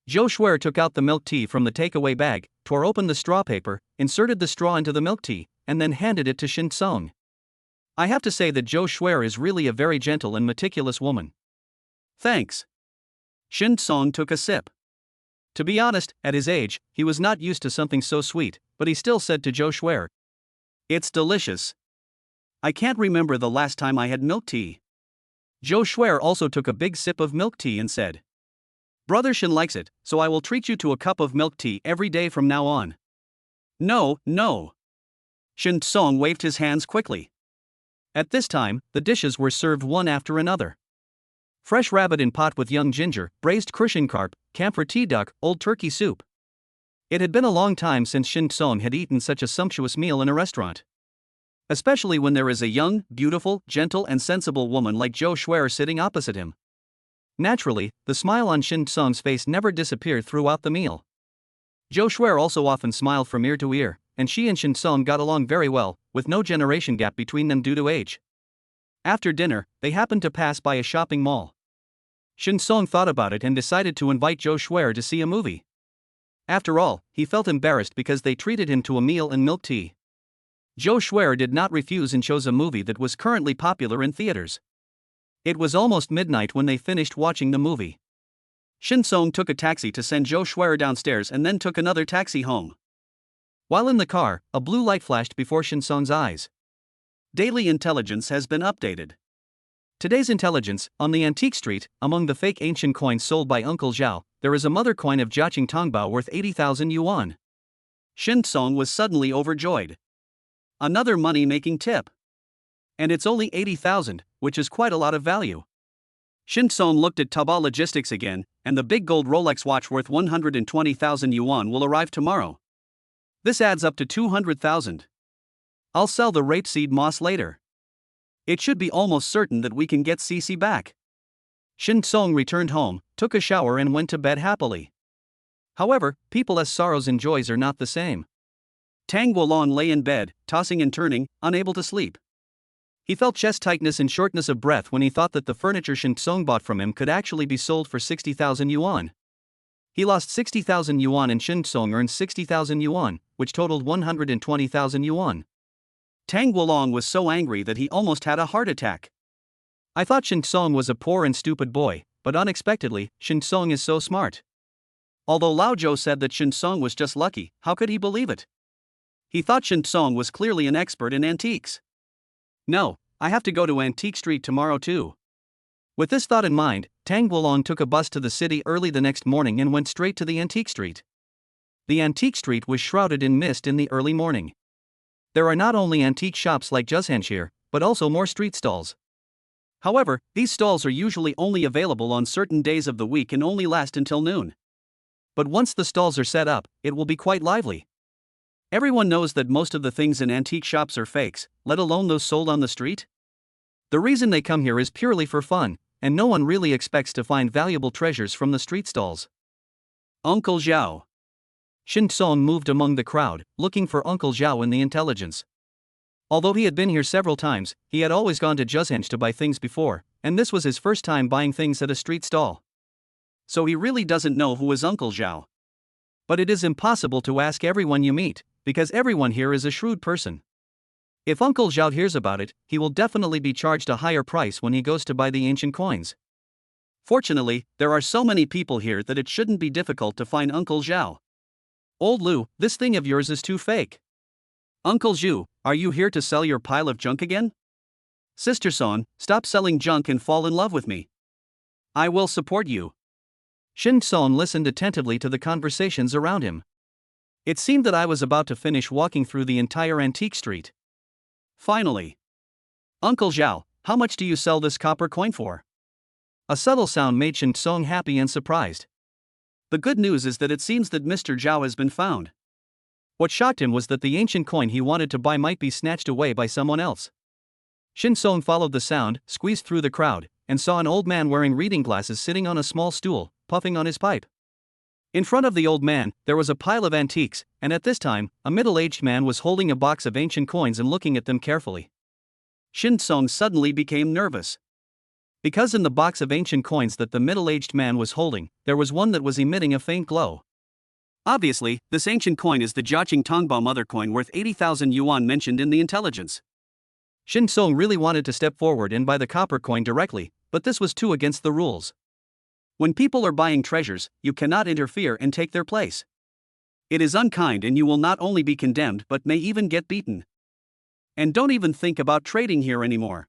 [SPEAKER 2] Zhou Shuer took out the milk tea from the takeaway bag, tore open the straw paper, inserted the straw into the milk tea, and then handed it to Shin Song. I have to say that Zhou Shuer is really a very gentle and meticulous woman.
[SPEAKER 1] Thanks. Shin Song took a sip.
[SPEAKER 2] To be honest, at his age, he was not used to something so sweet, but he still said to Zhou Shuer,
[SPEAKER 1] "It's delicious. I can't remember the last time I had milk tea."
[SPEAKER 2] Zhou Shuer also took a big sip of milk tea and said,
[SPEAKER 1] "Brother Shin likes it, so I will treat you to a cup of milk tea every day from now on."
[SPEAKER 2] No, no.
[SPEAKER 1] Shin Song waved his hands quickly.
[SPEAKER 2] At this time, the dishes were served one after another. Fresh rabbit in pot with young ginger, braised crucian carp, camphor tea duck, old turkey soup. It had been a long time since Shin Song had eaten such a sumptuous meal in a restaurant.
[SPEAKER 1] Especially when there is a young, beautiful, gentle and sensible woman like Zhou Shuer sitting opposite him.
[SPEAKER 2] Naturally, the smile on Shin Song's face never disappeared throughout the meal. Zhou Shuer also often smiled from ear to ear, and she and Shin Song got along very well, with no generation gap between them due to age. After dinner, they happened to pass by a shopping mall. Shin Song thought about it and decided to invite Zhou Shuer to see a movie. After all, he felt embarrassed because they treated him to a meal and milk tea. Zhou Shuer did not refuse and chose a movie that was currently popular in theaters. It was almost midnight when they finished watching the movie.
[SPEAKER 1] Shin Song took a taxi to send Zhou Shuer downstairs and then took another taxi home.
[SPEAKER 2] While in the car, a blue light flashed before Shin Song's eyes.
[SPEAKER 1] Daily intelligence has been updated.
[SPEAKER 2] Today's intelligence: on the antique street, among the fake ancient coins sold by Uncle Zhao, there is a mother coin of Jiaqing Tongbao worth 80,000 yuan.
[SPEAKER 1] Shin Song was suddenly overjoyed. Another money-making tip. And it's only 80,000, which is quite a lot of value. Shin Song looked at Taobao Logistics again, and the big gold Rolex watch worth 120,000 yuan will arrive tomorrow. This adds up to 200,000. I'll sell the rapeseed moss later. It should be almost certain that we can get CC back.
[SPEAKER 2] Shin Song returned home, took a shower and went to bed happily. However, people's sorrows and joys are not the same.
[SPEAKER 1] Tang Guolong lay in bed, tossing and turning, unable to sleep.
[SPEAKER 2] He felt chest tightness and shortness of breath when he thought that the furniture Shin Song bought from him could actually be sold for 60,000 yuan. He lost 60,000 yuan and Shin Song earned 60,000 yuan, which totaled 120,000 yuan.
[SPEAKER 1] Tang Guolong was so angry that he almost had a heart attack.
[SPEAKER 2] I thought Shin Song was a poor and stupid boy, but unexpectedly, Shin Song is so smart.
[SPEAKER 1] Although Lao Zhou said that Shin Song was just lucky, how could he believe it? He thought Shin Song was clearly an expert in antiques. No, I have to go to Antique Street tomorrow too.
[SPEAKER 2] With this thought in mind, Tang Guolong took a bus to the city early the next morning and went straight to the Antique Street. The Antique Street was shrouded in mist in the early morning. There are not only antique shops like Juzhanshir, but also more street stalls. However, these stalls are usually only available on certain days of the week and only last until noon. But once the stalls are set up, it will be quite lively. Everyone knows that most of the things in antique shops are fakes, let alone those sold on the street. The reason they come here is purely for fun, and no one really expects to find valuable treasures from the street stalls.
[SPEAKER 1] Uncle Zhao.
[SPEAKER 2] Shin Song moved among the crowd, looking for Uncle Zhao in the intelligence. Although he had been here several times, he had always gone to Juzhansh to buy things before, and this was his first time buying things at a street stall.
[SPEAKER 1] So he really doesn't know who is Uncle Zhao.
[SPEAKER 2] But it is impossible to ask everyone you meet, because everyone here is a shrewd person. If Uncle Zhao hears about it, he will definitely be charged a higher price when he goes to buy the ancient coins.
[SPEAKER 1] Fortunately, there are so many people here that it shouldn't be difficult to find Uncle Zhao.
[SPEAKER 2] Old Lu, this thing of yours is too fake.
[SPEAKER 1] Uncle Zhu, are you here to sell your pile of junk again? Sister Son, stop selling junk and fall in love with me. I will support you.
[SPEAKER 2] Shin Song listened attentively to the conversations around him. It seemed that I was about to finish walking through the entire antique street.
[SPEAKER 1] Finally. Uncle Zhao, how much do you sell this copper coin for?
[SPEAKER 2] A subtle sound made Shen Song happy and surprised.
[SPEAKER 1] The good news is that it seems that Mr. Zhao has been found.
[SPEAKER 2] What shocked him was that the ancient coin he wanted to buy might be snatched away by someone else. Shen Song followed the sound, squeezed through the crowd, and saw an old man wearing reading glasses sitting on a small stool, puffing on his pipe. In front of the old man, there was a pile of antiques, and at this time, a middle-aged man was holding a box of ancient coins and looking at them carefully.
[SPEAKER 1] Shen Song suddenly became nervous.
[SPEAKER 2] Because in the box of ancient coins that the middle-aged man was holding, there was one that was emitting a faint glow.
[SPEAKER 1] Obviously, this ancient coin is the Jiaqing Tongbao mother coin worth 80,000 yuan mentioned in the intelligence.
[SPEAKER 2] Shen Song really wanted to step forward and buy the copper coin directly, but this was too against the rules.
[SPEAKER 1] When people are buying treasures, you cannot interfere and take their place. It is unkind and you will not only be condemned but may even get beaten. And don't even think about trading here anymore.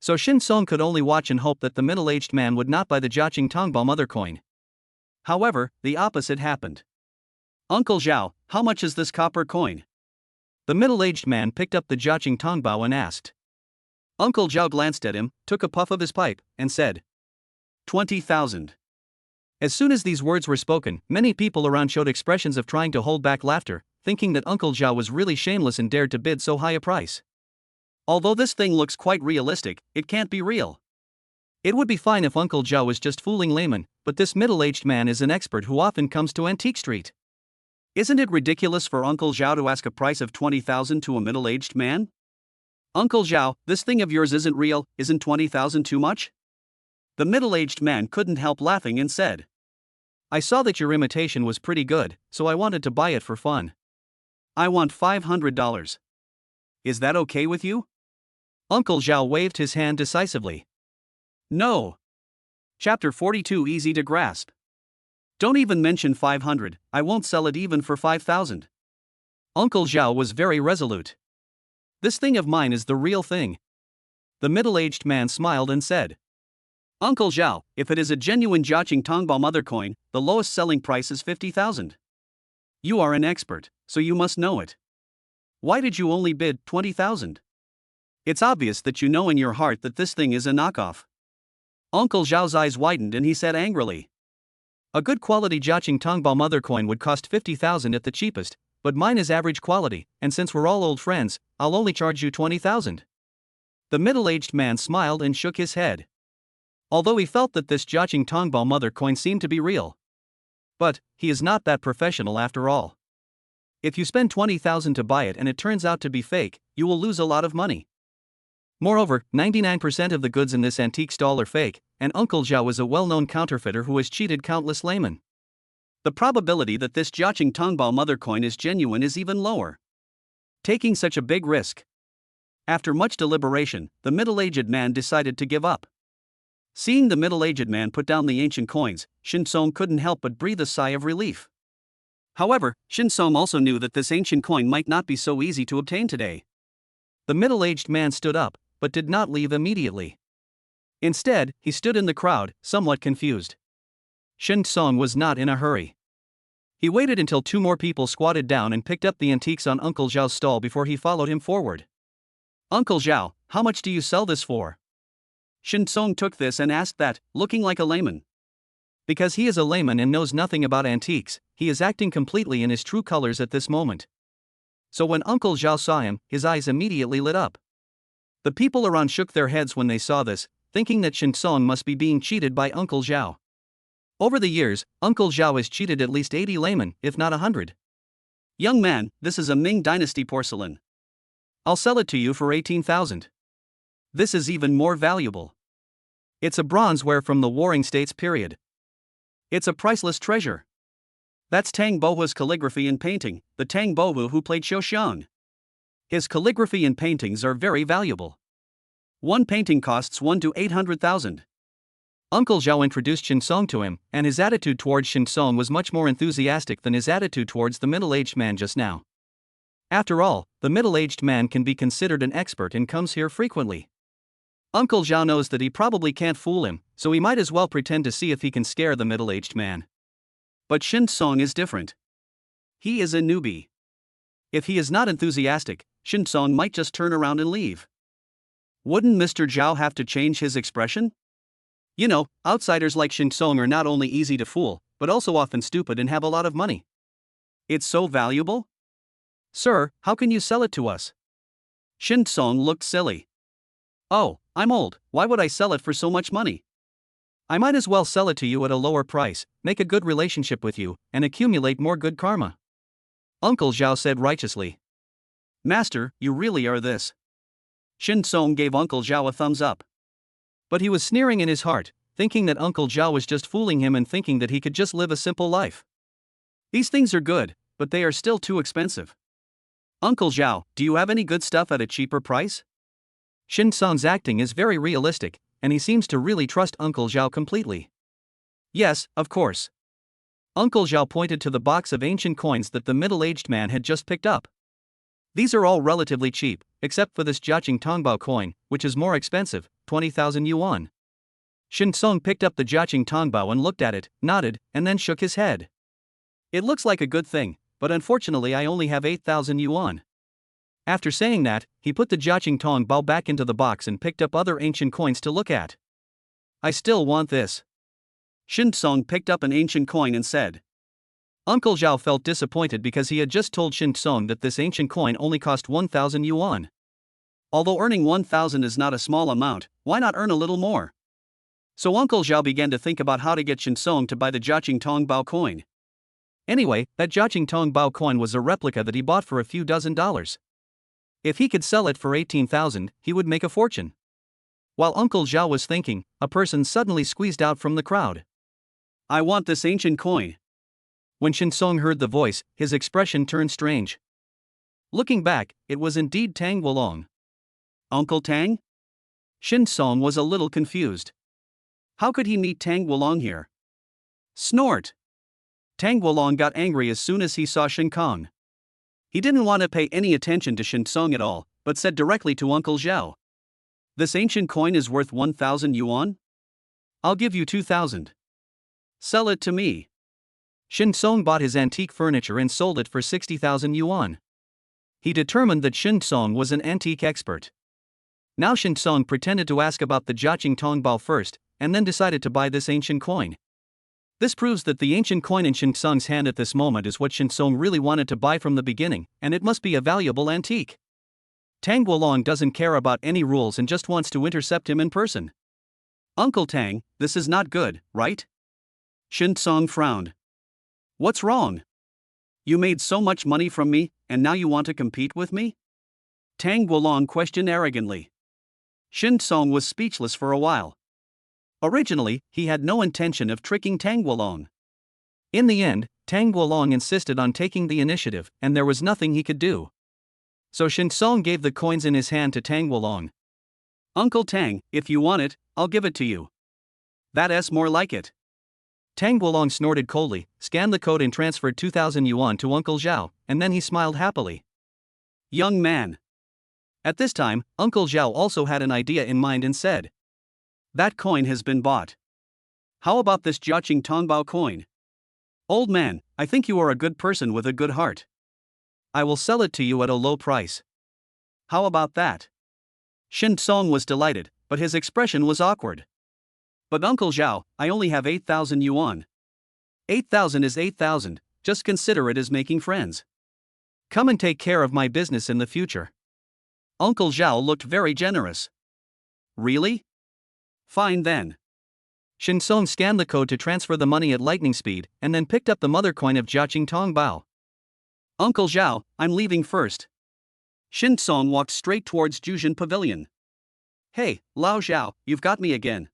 [SPEAKER 2] So Shen Song could only watch and hope that the middle-aged man would not buy the Jiaqing Tongbao mother coin.
[SPEAKER 1] However, the opposite happened. Uncle Zhao, how much is this copper coin?
[SPEAKER 2] The middle-aged man picked up the Jiaqing Tongbao and asked.
[SPEAKER 1] Uncle Zhao glanced at him, took a puff of his pipe, and said, 20,000.
[SPEAKER 2] As soon as these words were spoken, many people around showed expressions of trying to hold back laughter, thinking that Uncle Zhao was really shameless and dared to bid so high a price.
[SPEAKER 1] Although this thing looks quite realistic, it can't be real.
[SPEAKER 2] It would be fine if Uncle Zhao was just fooling laymen, but this middle-aged man is an expert who often comes to Antique Street.
[SPEAKER 1] Isn't it ridiculous for Uncle Zhao to ask a price of 20,000 to a middle-aged man? Uncle Zhao, this thing of yours isn't real, isn't 20,000 too much? The middle-aged man couldn't help laughing and said,
[SPEAKER 2] I saw that your imitation was pretty good, so I wanted to buy it for fun.
[SPEAKER 1] I want $500. Is that okay with you?
[SPEAKER 2] Uncle Zhao waved his hand decisively.
[SPEAKER 1] No. Chapter 42 easy to grasp. Don't even mention 500, I won't sell it even for 5,000.
[SPEAKER 2] Uncle Zhao was very resolute. This thing of mine is the real thing. The middle-aged man smiled and said,
[SPEAKER 1] Uncle Zhao, if it is a genuine Jiaqing Tongbao mother coin, the lowest selling price is 50,000. You are an expert, so you must know it. Why did you only bid 20,000? It's obvious that you know in your heart that this thing is a knockoff. Uncle Zhao's eyes widened and he said angrily,
[SPEAKER 2] a good quality Jiaqing Tongbao mother coin would cost 50,000 at the cheapest, but mine is average quality, and since we're all old friends, I'll only charge you 20,000. The middle-aged man smiled and shook his head. Although he felt that this Jiaqing Tongbao mother coin seemed to be real. But he is not that professional after all. If you spend 20,000 to buy it and it turns out to be fake, you will lose a lot of money. Moreover, 99% of the goods in this antique stall are fake, and Uncle Zhao is a well-known counterfeiter who has cheated countless laymen.
[SPEAKER 1] The probability that this Jiaqing Tongbao mother coin is genuine is even lower. Taking such a big risk. After much deliberation, the middle-aged man decided to give up. Seeing the middle-aged man put down the ancient coins, Shen Song couldn't help but breathe a sigh of relief. However, Shen Song also knew that this ancient coin might not be so easy to obtain today.
[SPEAKER 2] The middle-aged man stood up, but did not leave immediately. Instead, he stood in the crowd, somewhat confused. Shen Song was not in a hurry. He waited until two more people squatted down and picked up the antiques on Uncle Zhao's stall before he followed him forward.
[SPEAKER 1] Uncle Zhao, how much do you sell this for? Shen Song took this and asked that, looking like a layman.
[SPEAKER 2] Because he is a layman and knows nothing about antiques, he is acting completely in his true colors at this moment. So when Uncle Zhao saw him, his eyes immediately lit up. The people around shook their heads when they saw this, thinking that Shen Song must be being cheated by Uncle Zhao. Over the years, Uncle Zhao has cheated at least 80 laymen, if not 100.
[SPEAKER 1] Young man, this is a Ming Dynasty porcelain.
[SPEAKER 2] I'll sell it to you for 18,000.
[SPEAKER 1] This is even more valuable.
[SPEAKER 2] It's a bronzeware from the Warring States period.
[SPEAKER 1] It's a priceless treasure. That's Tang Bohua's calligraphy and painting, the Tang Bohu who played Xiang. His calligraphy and paintings are very valuable. One painting costs 1 to 800,000.
[SPEAKER 2] Uncle Zhao introduced Shen Song to him, and his attitude towards Shen Song was much more enthusiastic than his attitude towards the middle-aged man just now. After all, the middle-aged man can be considered an expert and comes here frequently. Uncle Zhao knows that he probably can't fool him, so he might as well pretend to see if he can scare the middle-aged man.
[SPEAKER 1] But Shen Song is different. He is a newbie. If he is not enthusiastic, Shin Song might just turn around and leave. Wouldn't Mr. Zhao have to change his expression? You know, outsiders like Shin Song are not only easy to fool, but also often stupid and have a lot of money. It's so valuable? Sir, how can you sell it to us? Shin Song looked silly. Oh, I'm old, why would I sell it for so much money? I might as well sell it to you at a lower price, make a good relationship with you, and accumulate more good karma. Uncle Zhao said righteously. Master, you really are this. Shin Song gave Uncle Zhao a thumbs up. But he was sneering in his heart, thinking that Uncle Zhao was just fooling him and thinking that he could just live a simple life. These things are good, but they are still too expensive. Uncle Zhao, do you have any good stuff at a cheaper price? Shin Song's acting is very realistic, and he seems to really trust Uncle Zhao completely. Yes, of course. Uncle Zhao pointed to the box of ancient coins that the middle-aged man had just picked up. These are all relatively cheap, except for this Jiaqing Tongbao coin, which is more expensive, 20,000 yuan. Shin Song picked up the Jiaqing Tongbao and looked at it, nodded, and then shook his head. It looks like a good thing, but unfortunately I only have 8,000 yuan. After saying that, he put the Jiaqing Tongbao back into the box and picked up other ancient coins to look at. I still want this. Shin Song picked up an ancient coin and said. Uncle Zhao felt disappointed because he had just told Shin Song that this ancient coin only cost 1,000 yuan. Although earning 1,000 is not a small amount, why not earn a little more? So Uncle Zhao began to think about how to get Shin Song to buy the Jiaqing Tongbao coin. Anyway, that Jiaqing Tongbao coin was a replica that he bought for a few $dozen. If he could sell it for 18,000, he would make a fortune. While Uncle Zhao was thinking, a person suddenly squeezed out from the crowd. I want this ancient coin. When Shin Song heard the voice, his expression turned strange. Looking back, it was indeed Tang Wolong. Uncle Tang? Shin Song was a little confused. How could he meet Tang Wolong here? Snort! Tang Wolong got angry as soon as he saw Shin Kong. He didn't want to pay any attention to Shin Song at all, but said directly to Uncle Zhao. This ancient coin is worth 1,000 yuan? I'll give you 2,000. Sell it to me. Shin Song bought his antique furniture and sold it for 60,000 yuan. He determined that Shin Song was an antique expert. Now Shin Song pretended to ask about the Jiaqing Tongbao first, and then decided to buy this ancient coin. This proves that the ancient coin in Shin Song's hand at this moment is what Shin Song really wanted to buy from the beginning, and it must be a valuable antique. Tang Wolong doesn't care about any rules and just wants to intercept him in person. Uncle Tang, this is not good, right? Shin Song frowned. What's wrong? You made so much money from me, and now you want to compete with me? Tang Wolong questioned arrogantly. Shin Song was speechless for a while. Originally, he had no intention of tricking Tang Wolong. In the end, Tang Wolong insisted on taking the initiative, and there was nothing he could do. So Shin Song gave the coins in his hand to Tang Wolong. Uncle Tang, if you want it, I'll give it to you. That's more like it. Tang Wolong snorted coldly, scanned the code and transferred 2,000 yuan to Uncle Zhao, and then he smiled happily. Young man. At this time, Uncle Zhao also had an idea in mind and said. That coin has been bought. How about this Jiaqing Tongbao coin? Old man, I think you are a good person with a good heart. I will sell it to you at a low price. How about that? Shin Song was delighted, but his expression was awkward. But Uncle Zhao, I only have 8,000 yuan. 8,000 is 8,000, just consider it as making friends. Come and take care of my business in the future. Uncle Zhao looked very generous. Really? Fine then. Shin Song scanned the code to transfer the money at lightning speed, and then picked up the mother coin of Jiaqing Tongbao. Uncle Zhao, I'm leaving first. Shin Song walked straight towards Jujin Pavilion. Hey, Lao Zhao, you've got me again.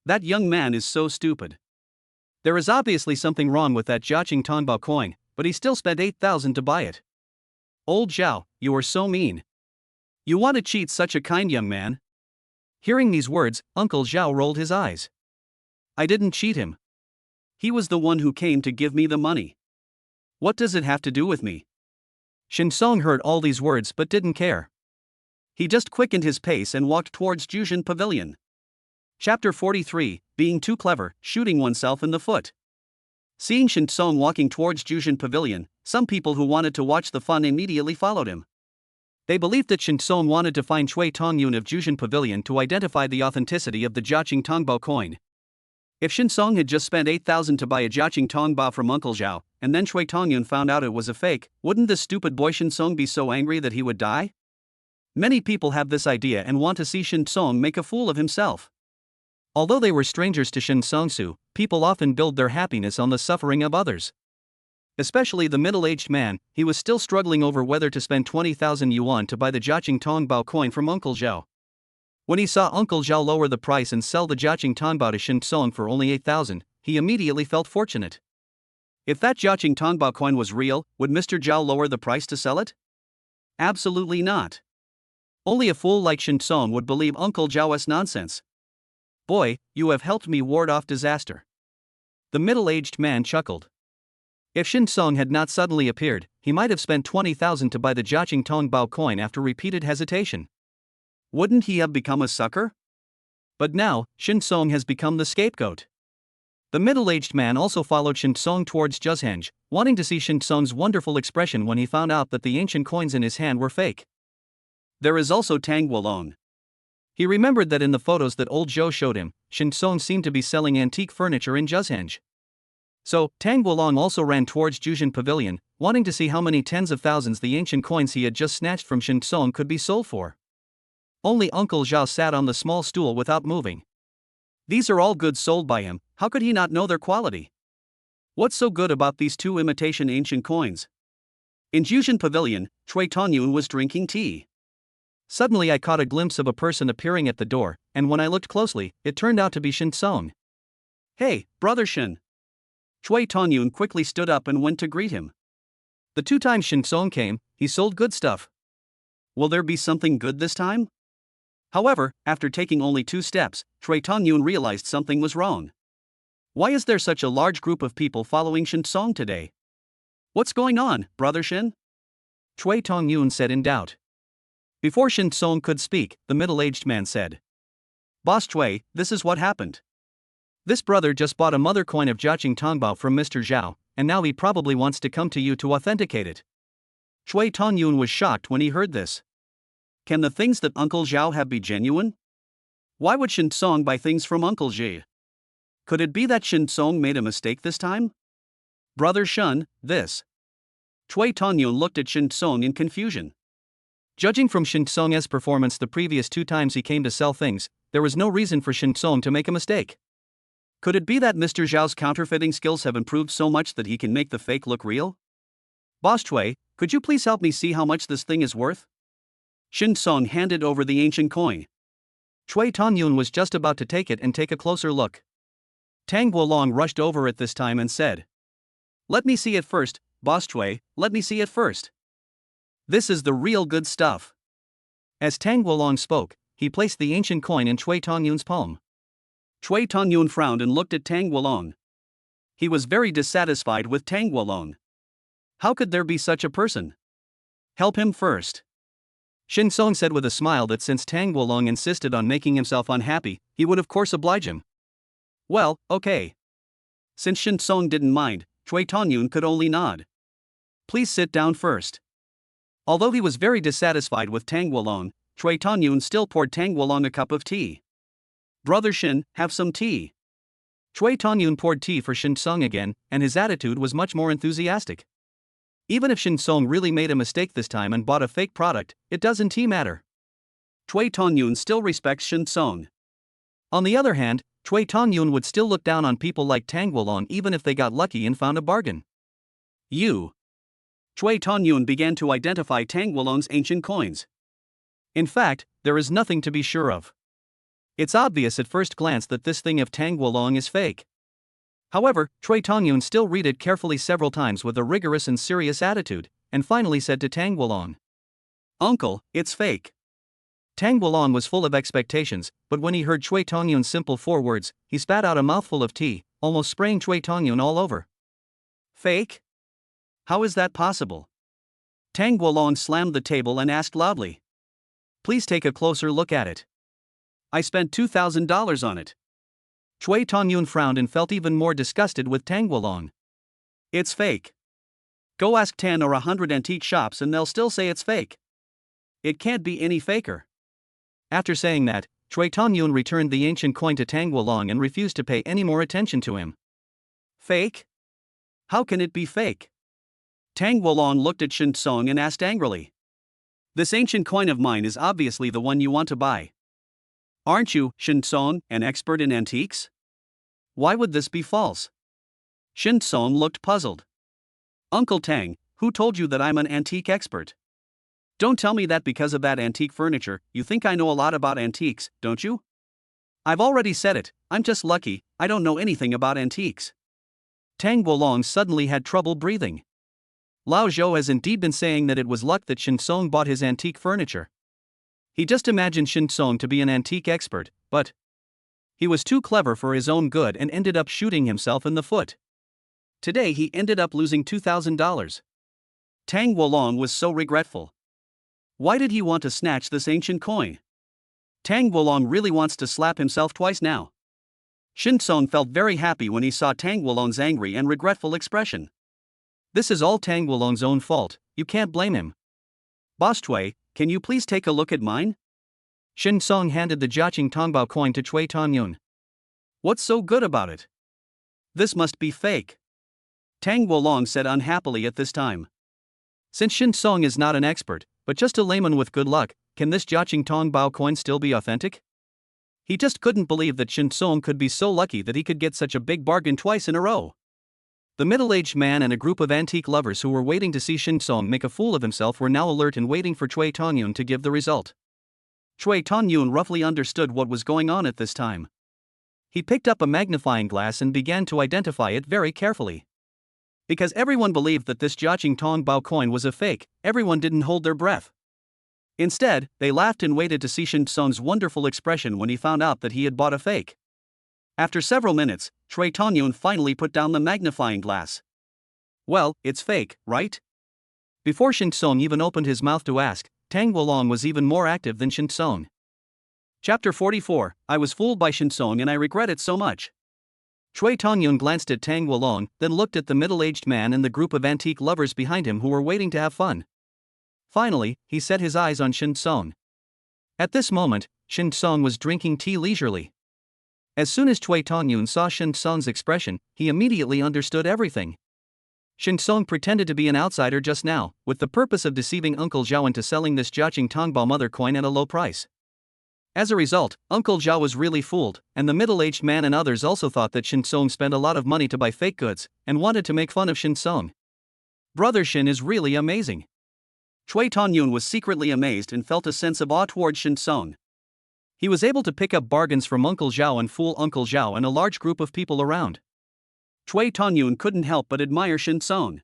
[SPEAKER 1] That young man is so stupid. There is obviously something wrong with that Jiaqing Tongbao coin, but he still spent 8,000 to buy it. Old Zhao, you are so mean. You want to cheat such a kind young man? Hearing these words, Uncle Zhao rolled his eyes. I didn't cheat him. He was the one who came to give me the money. What does it have to do with me? Shin Song heard all these words but didn't care. He just quickened his pace and walked towards Jujin Pavilion. Chapter 43, Being Too Clever, Shooting Oneself in the Foot. Seeing Shin Song walking towards Jujin Pavilion, some people who wanted to watch the fun immediately followed him. They believed that Shin Song wanted to find Chui Tongyun of Jujin Pavilion to identify the authenticity of the Jiaqing Tongbao coin. If Shin Song had just spent 8,000 to buy a Jiaqing Tongbao from Uncle Zhao, and then Chui Tongyun found out it was a fake, wouldn't this stupid boy Shin Song be so angry that he would die? Many people have this idea and want to see Shin Song make a fool of himself. Although they were strangers to Shin Song-su, people often build their happiness on the suffering of others. Especially the middle-aged man, he was still struggling over whether to spend 20,000 yuan to buy the Jiaqing Tongbao coin from Uncle Zhao. When he saw Uncle Zhao lower the price and sell the Jiaqing Tongbao to Shin Song for only 8,000, he immediately felt fortunate. If that Jiaqing Tongbao coin was real, would Mr. Zhao lower the price to sell it? Absolutely not. Only a fool like Shin Song would believe Uncle Zhao's nonsense. Boy, you have helped me ward off disaster. The middle-aged man chuckled. If Shin Song had not suddenly appeared, he might have spent 20,000 to buy the Jiaqing Tongbao coin after repeated hesitation. Wouldn't he have become a sucker? But now, Shin Song has become the scapegoat. The middle-aged man also followed Shin Song towards Juzheng, wanting to see Shin Song's wonderful expression when he found out that the ancient coins in his hand were fake. There is also Tang Wolong. He remembered that in the photos that old Zhou showed him, Shin Song seemed to be selling antique furniture in Juzheng. So, Tang Wolong also ran towards Jujin Pavilion, wanting to see how many tens of thousands the ancient coins he had just snatched from Shin Song could be sold for. Only Uncle Zhao sat on the small stool without moving. These are all goods sold by him, how could he not know their quality? What's so good about these two imitation ancient coins? In Jujin Pavilion, Chui Tongyun was drinking tea. Suddenly I caught a glimpse of a person appearing at the door, and when I looked closely, it turned out to be Shin Song. Hey, brother Shin. Chui Tongyun quickly stood up and went to greet him. The 2 times Shin Song came, he sold good stuff. Will there be something good this time? However, after taking only 2 steps, Chui Tongyun realized something was wrong. Why is there such a large group of people following Shin Song today? What's going on, brother Shin? Chui Tongyun said in doubt. Before Shin Song could speak, the middle-aged man said, Boss Chui, this is what happened. This brother just bought a mother coin of Jiaqing Tongbao from Mr. Zhao, and now he probably wants to come to you to authenticate it. Chui Tongyun was shocked when he heard this. Can the things that Uncle Zhao have be genuine? Why would Shin Song buy things from Uncle Zhi? Could it be that Shin Song made a mistake this time? Brother Shun, this. Chui Tongyun looked at Shin Song in confusion. Judging from Shin Song's performance the previous 2 times he came to sell things, there was no reason for Shin Song to make a mistake. Could it be that Mr. Zhao's counterfeiting skills have improved so much that he can make the fake look real? Boss Chui, could you please help me see how much this thing is worth? Shin Song handed over the ancient coin. Chui Tongyun was just about to take it and take a closer look. Tang Wolong rushed over at this time and said, Let me see it first, Boss Chui, let me see it first. This is the real good stuff. As Tang Wolong spoke, he placed the ancient coin in Chui Tongyun's palm. Chui Tongyun frowned and looked at Tang Wolong. He was very dissatisfied with Tang Wolong. How could there be such a person? Help him first. Shin Song said with a smile that since Tang Wolong insisted on making himself unhappy, he would of course oblige him. Well, okay. Since Shin Song didn't mind, Chui Tongyun could only nod. Please sit down first. Although he was very dissatisfied with Tang Wolong, Chui Tongyun still poured Tang Wolong a cup of tea. Brother Shin, have some tea. Chui Tongyun poured tea for Shin Song again, and his attitude was much more enthusiastic. Even if Shin Song really made a mistake this time and bought a fake product, it doesn't matter. Chui Tongyun still respects Shin Song. On the other hand, Chui Tongyun would still look down on people like Tang Wolong even if they got lucky and found a bargain. Chui Tongyun began to identify Tang Wolong's ancient coins. In fact, there is nothing to be sure of. It's obvious at first glance that this thing of Tang Wolong is fake. However, Chui Tongyun still read it carefully several times with a rigorous and serious attitude, and finally said to Tang Wolong, Uncle, it's fake. Tang Wolong was full of expectations, but when he heard Chui Tongyun's simple 4 words, he spat out a mouthful of tea, almost spraying Chui Tongyun all over. Fake? How is that possible? Tang Wolong slammed the table and asked loudly. Please take a closer look at it. I spent $2,000 on it. Chui Tongyun frowned and felt even more disgusted with Tang Wolong. It's fake. Go ask 10 or 100 antique shops and they'll still say it's fake. It can't be any faker.
[SPEAKER 2] After saying that, Chui Tongyun returned the ancient coin to Tang Wolong and refused to pay any more attention to him.
[SPEAKER 1] Fake? How can it be fake? Tang Wolong looked at Shen Song and asked angrily. This ancient coin of mine is obviously the one you want to buy. Aren't you, Shen Song, an expert in antiques? Why would this be false? Shen Song looked puzzled. Uncle Tang, who told you that I'm an antique expert? Don't tell me that because of that antique furniture, you think I know a lot about antiques, don't you? I've already said it, I'm just lucky, I don't know anything about antiques.
[SPEAKER 2] Tang Wolong suddenly had trouble breathing. Lao Zhou has indeed been saying that it was luck that Shen Song bought his antique furniture. He just imagined Shen Song to be an antique expert, but he was too clever for his own good and ended up shooting himself in the foot. Today he ended up losing $2,000. Tang Wolong was so regretful. Why did he want to snatch this ancient coin? Tang Wolong really wants to slap himself twice now. Shen Song felt very happy when he saw Tang Wolong's angry and regretful expression. This is all Tang Wolong's own fault, you can't blame him.
[SPEAKER 1] Boss Chui, can you please take a look at mine?
[SPEAKER 2] Shen Song handed the Jiaqing Tongbao coin to Chui Tongyun.
[SPEAKER 1] What's so good about it? This must be fake. Tang Wolong said unhappily at this time.
[SPEAKER 2] Since Shen Song is not an expert, but just a layman with good luck, can this Jiaqing Tongbao coin still be authentic? He just couldn't believe that Shen Song could be so lucky that he could get such a big bargain twice in a row. The middle-aged man and a group of antique lovers who were waiting to see Shen Song make a fool of himself were now alert and waiting for Chui Tongyun to give the result.
[SPEAKER 1] Chui Tongyun roughly understood what was going on at this time.
[SPEAKER 2] He picked up a magnifying glass and began to identify it very carefully. Because everyone believed that this Jiaqing Tongbao coin was a fake, everyone didn't hold their breath.
[SPEAKER 1] Instead, they laughed and waited to see Shen Song's wonderful expression when he found out that he had bought a fake. After several minutes, Chui Tongyun finally put down the magnifying glass. Well, it's fake, right?
[SPEAKER 2] Before Shen Song even opened his mouth to ask, Tang Wolong was even more active than Shen Song.
[SPEAKER 1] Chapter 44, I was fooled by Shen Song and I regret it so much.
[SPEAKER 2] Chui Tongyun glanced at Tang Wolong, then looked at the middle-aged man and the group of antique lovers behind him who were waiting to have fun. Finally, he set his eyes on Shen Song. At this moment, Shen Song was drinking tea leisurely. As soon as Chui Tongyun saw Shen Song's expression, he immediately understood everything. Shen Song pretended to be an outsider just now, with the purpose of deceiving Uncle Zhao into selling this Jiaqing Tongbao mother coin at a low price. As a result, Uncle Zhao was really fooled, and the middle-aged man and others also thought that Shen Song spent a lot of money to buy fake goods, and wanted to make fun of Shen Song. Brother Shen is really amazing.
[SPEAKER 1] Chui Tongyun was secretly amazed and felt a sense of awe towards Shen Song.
[SPEAKER 2] He was able to pick up bargains from Uncle Zhao and fool Uncle Zhao and a large group of people around.
[SPEAKER 1] Chui Tongyun couldn't help but admire Shen Song.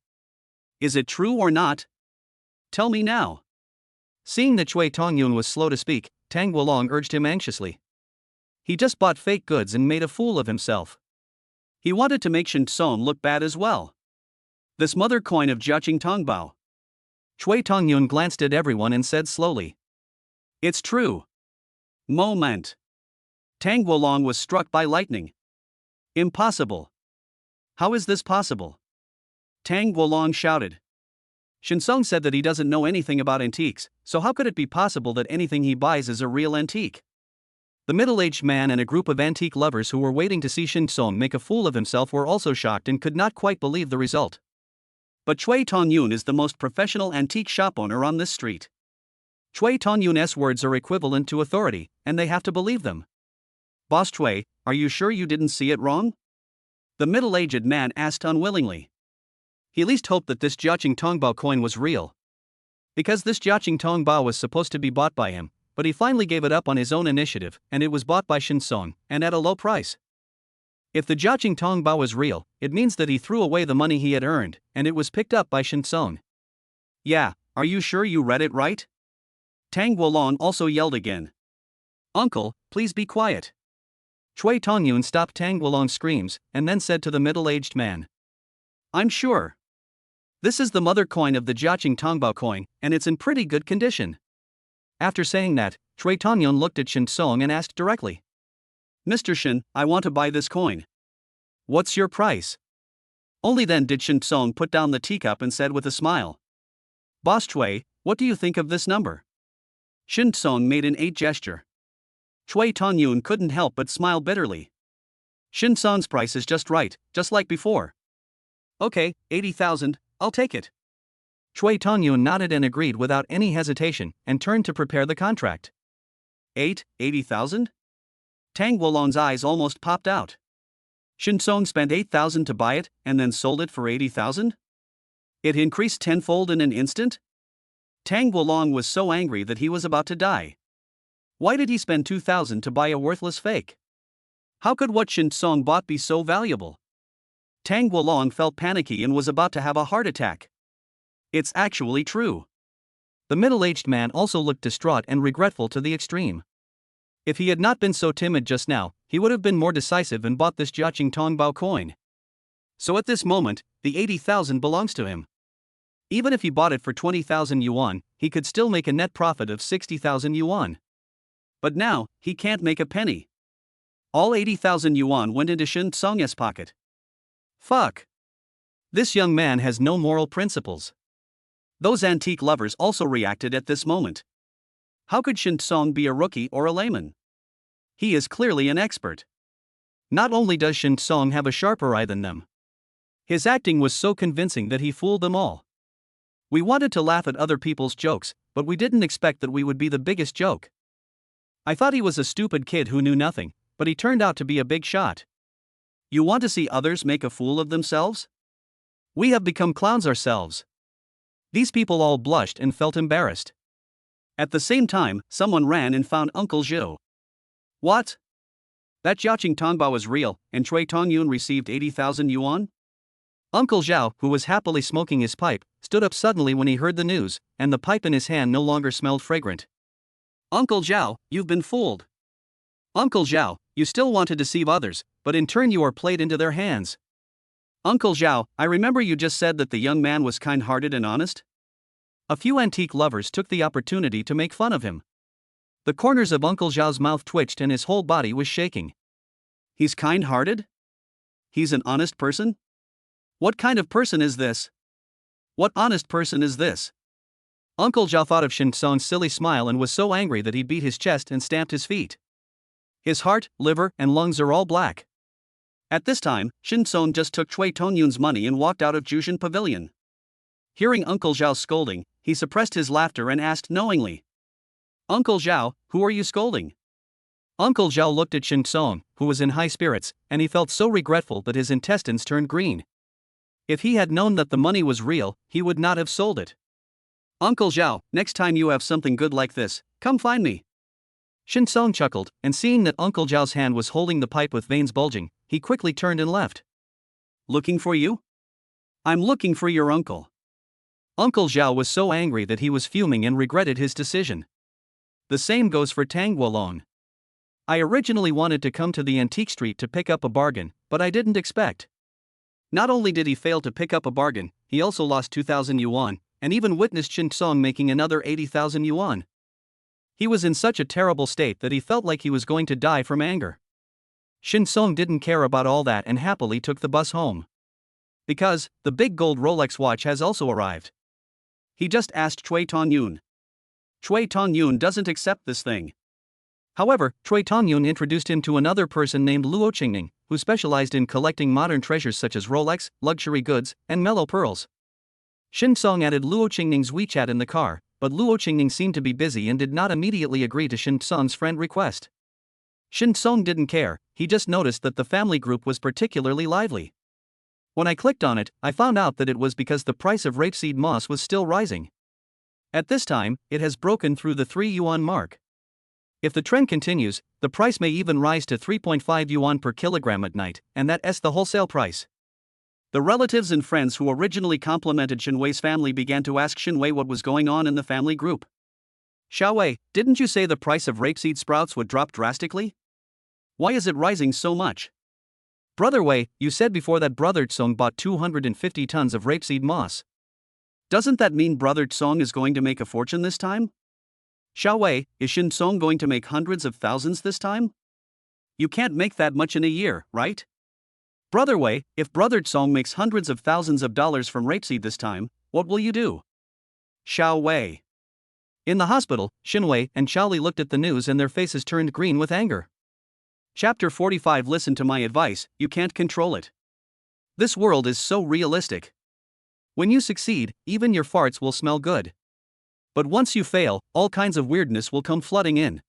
[SPEAKER 1] Is it true or not? Tell me now.
[SPEAKER 2] Seeing that Chui Tongyun was slow to speak, Tang Wolong urged him anxiously. He just bought fake goods and made a fool of himself.
[SPEAKER 1] He wanted to make Shen Song look bad as well. This mother coin of Jiaqing Tongbao.
[SPEAKER 2] Chui Tongyun glanced at everyone and said slowly.
[SPEAKER 1] It's true. Moment. Tang Wolong was struck by lightning. Impossible. How is this possible? Tang Wolong shouted. Shen Song said that he doesn't know anything about antiques, so how could it be possible that anything he buys is a real antique?
[SPEAKER 2] The middle-aged man and a group of antique lovers who were waiting to see Shen Song make a fool of himself were also shocked and could not quite believe the result.
[SPEAKER 1] But Chui Tongyun is the most professional antique shop owner on this street. Chui Tongyun's words are equivalent to authority, and they have to believe them. Boss Chui, are you sure you didn't see it wrong? The middle-aged man asked unwillingly. He at least hoped that this Jiaqing Tongbao coin was real. Because this Jiaqing Tongbao was supposed to be bought by him, but he finally gave it up on his own initiative, and it was bought by Shen Song, and at a low price. If the Jiaqing Tongbao was real, it means that he threw away the money he had earned, and it was picked up by Shen Song. Yeah, are you sure you read it right? Tang Wolong also yelled again. Uncle, please be quiet.
[SPEAKER 2] Chui Tongyun stopped Tang Wolong's screams, and then said to the middle-aged man.
[SPEAKER 1] I'm sure. This is the mother coin of the Jiaqing Tongbao coin, and it's in pretty good condition.
[SPEAKER 2] After saying that, Chui Tongyun looked at Shen Song and asked directly.
[SPEAKER 1] Mr. Shen, I want to buy this coin. What's your price? Only then did Shin Song put down the teacup and said with a smile, "Boss Chui, what do you think of this number?" Shin Song made an 8 gesture. Chui Tongyun couldn't help but smile bitterly. Shin Song's price is just right, just like before. Okay, 80,000, I'll take it.
[SPEAKER 2] Chui Tongyun nodded and agreed without any hesitation, and turned to prepare the contract.
[SPEAKER 1] 80,000? Tang Wolong's eyes almost popped out. Shin Song spent 8,000 to buy it, and then sold it for 80,000? It increased tenfold in an instant? Tang Wolong was so angry that he was about to die. Why did he spend 2,000 to buy a worthless fake? How could what Shin Song bought be so valuable? Tang Wolong felt panicky and was about to have a heart attack. It's actually true.
[SPEAKER 2] The middle-aged man also looked distraught and regretful to the extreme. If he had not been so timid just now, he would have been more decisive and bought this Jiaqing Tongbao coin.
[SPEAKER 1] So at this moment, the 80,000 belongs to him. Even if he bought it for 20,000 yuan, he could still make a net profit of 60,000 yuan. But now, he can't make a penny. All 80,000 yuan went into Shin Song's pocket. Fuck.
[SPEAKER 2] This young man has no moral principles.
[SPEAKER 1] Those antique lovers also reacted at this moment. How could Shin Song be a rookie or a layman? He is clearly an expert.
[SPEAKER 2] Not only does Shin Song have a sharper eye than them, his acting was so convincing that he fooled them all. We wanted to laugh at other people's jokes, but we didn't expect that we would be the biggest joke. I thought he was a stupid kid who knew nothing, but he turned out to be a big shot.
[SPEAKER 1] You want to see others make a fool of themselves?
[SPEAKER 2] We have become clowns ourselves. These people all blushed and felt embarrassed.
[SPEAKER 1] At the same time, someone ran and found Uncle Zhou. What? That Jiaqing Tongbao is real, and Chui Tongyun received 80,000 yuan?
[SPEAKER 2] Uncle Zhao, who was happily smoking his pipe, stood up suddenly when he heard the news, and the pipe in his hand no longer smelled fragrant.
[SPEAKER 1] Uncle Zhao, you've been fooled.
[SPEAKER 2] Uncle Zhao, you still want to deceive others, but in turn you are played into their hands.
[SPEAKER 1] Uncle Zhao, I remember you just said that the young man was kind-hearted and honest?
[SPEAKER 2] A few antique lovers took the opportunity to make fun of him. The corners of Uncle Zhao's mouth twitched and his whole body was shaking.
[SPEAKER 1] He's kind-hearted? He's an honest person? What kind of person is this? What honest person is this?
[SPEAKER 2] Uncle Zhao thought of Shin Song's silly smile and was so angry that he beat his chest and stamped his feet. His heart, liver, and lungs are all black.
[SPEAKER 1] At this time, Shin Song just took Chui Tongyun's money and walked out of Jushin Pavilion. Hearing Uncle Zhao's scolding, he suppressed his laughter and asked knowingly, "Uncle Zhao, who are you scolding?"
[SPEAKER 2] Uncle Zhao looked at Shin Song, who was in high spirits, and he felt so regretful that his intestines turned green. If he had known that the money was real, he would not have sold it.
[SPEAKER 1] "Uncle Zhao, next time you have something good like this, come find me."
[SPEAKER 2] Shin Song chuckled, and seeing that Uncle Zhao's hand was holding the pipe with veins bulging, he quickly turned and left.
[SPEAKER 1] "Looking for you? I'm looking for your uncle."
[SPEAKER 2] Uncle Zhao was so angry that he was fuming and regretted his decision. The same goes for Tang Wolong. I originally wanted to come to the antique street to pick up a bargain, but I didn't expect. Not only did he fail to pick up a bargain, he also lost 2,000 yuan, and even witnessed Shin Song making another 80,000 yuan. He was in such a terrible state that he felt like he was going to die from anger. Shin Song didn't care about all that and happily took the bus home. Because, the big gold Rolex watch has also arrived.
[SPEAKER 1] He just asked Chui Tongyun. Chui Tongyun doesn't accept this thing.
[SPEAKER 2] However, Chui Tongyun introduced him to another person named Luo Qingning, who specialized in collecting modern treasures such as Rolex, luxury goods, and mellow pearls. Shin Song added Luo Qingning's WeChat in the car, but Luo Qingning seemed to be busy and did not immediately agree to Shin Song's friend request. Shin Song didn't care, he just noticed that the family group was particularly lively. When I clicked on it, I found out that it was because the price of rapeseed moss was still rising. At this time, it has broken through the 3 yuan mark. If the trend continues, the price may even rise to 3.5 yuan per kilogram at night, and that's the wholesale price.
[SPEAKER 1] The relatives and friends who originally complimented Shinwei's family began to ask Shinwei what was going on in the family group. "Xiaowei, didn't you say the price of rapeseed sprouts would drop drastically? Why is it rising so much?"
[SPEAKER 2] "Brother Wei, you said before that Brother Tsong bought 250 tons of rapeseed moss.
[SPEAKER 1] Doesn't that mean Brother Tsong is going to make a fortune this time? Xiaowei, is Shin Song going to make hundreds of thousands this time? You can't make that much in a year, right?" Brother Wei, if Brother Song makes hundreds of thousands of dollars from rapeseed this time, what will you do? Xiao Wei.
[SPEAKER 2] In the hospital, Xinwei and Xiaoli looked at the news and their faces turned green with anger.
[SPEAKER 1] Chapter 45. Listen to my advice, you can't control it. This world is so realistic. When you succeed, even your farts will smell good. But once you fail, all kinds of weirdness will come flooding in.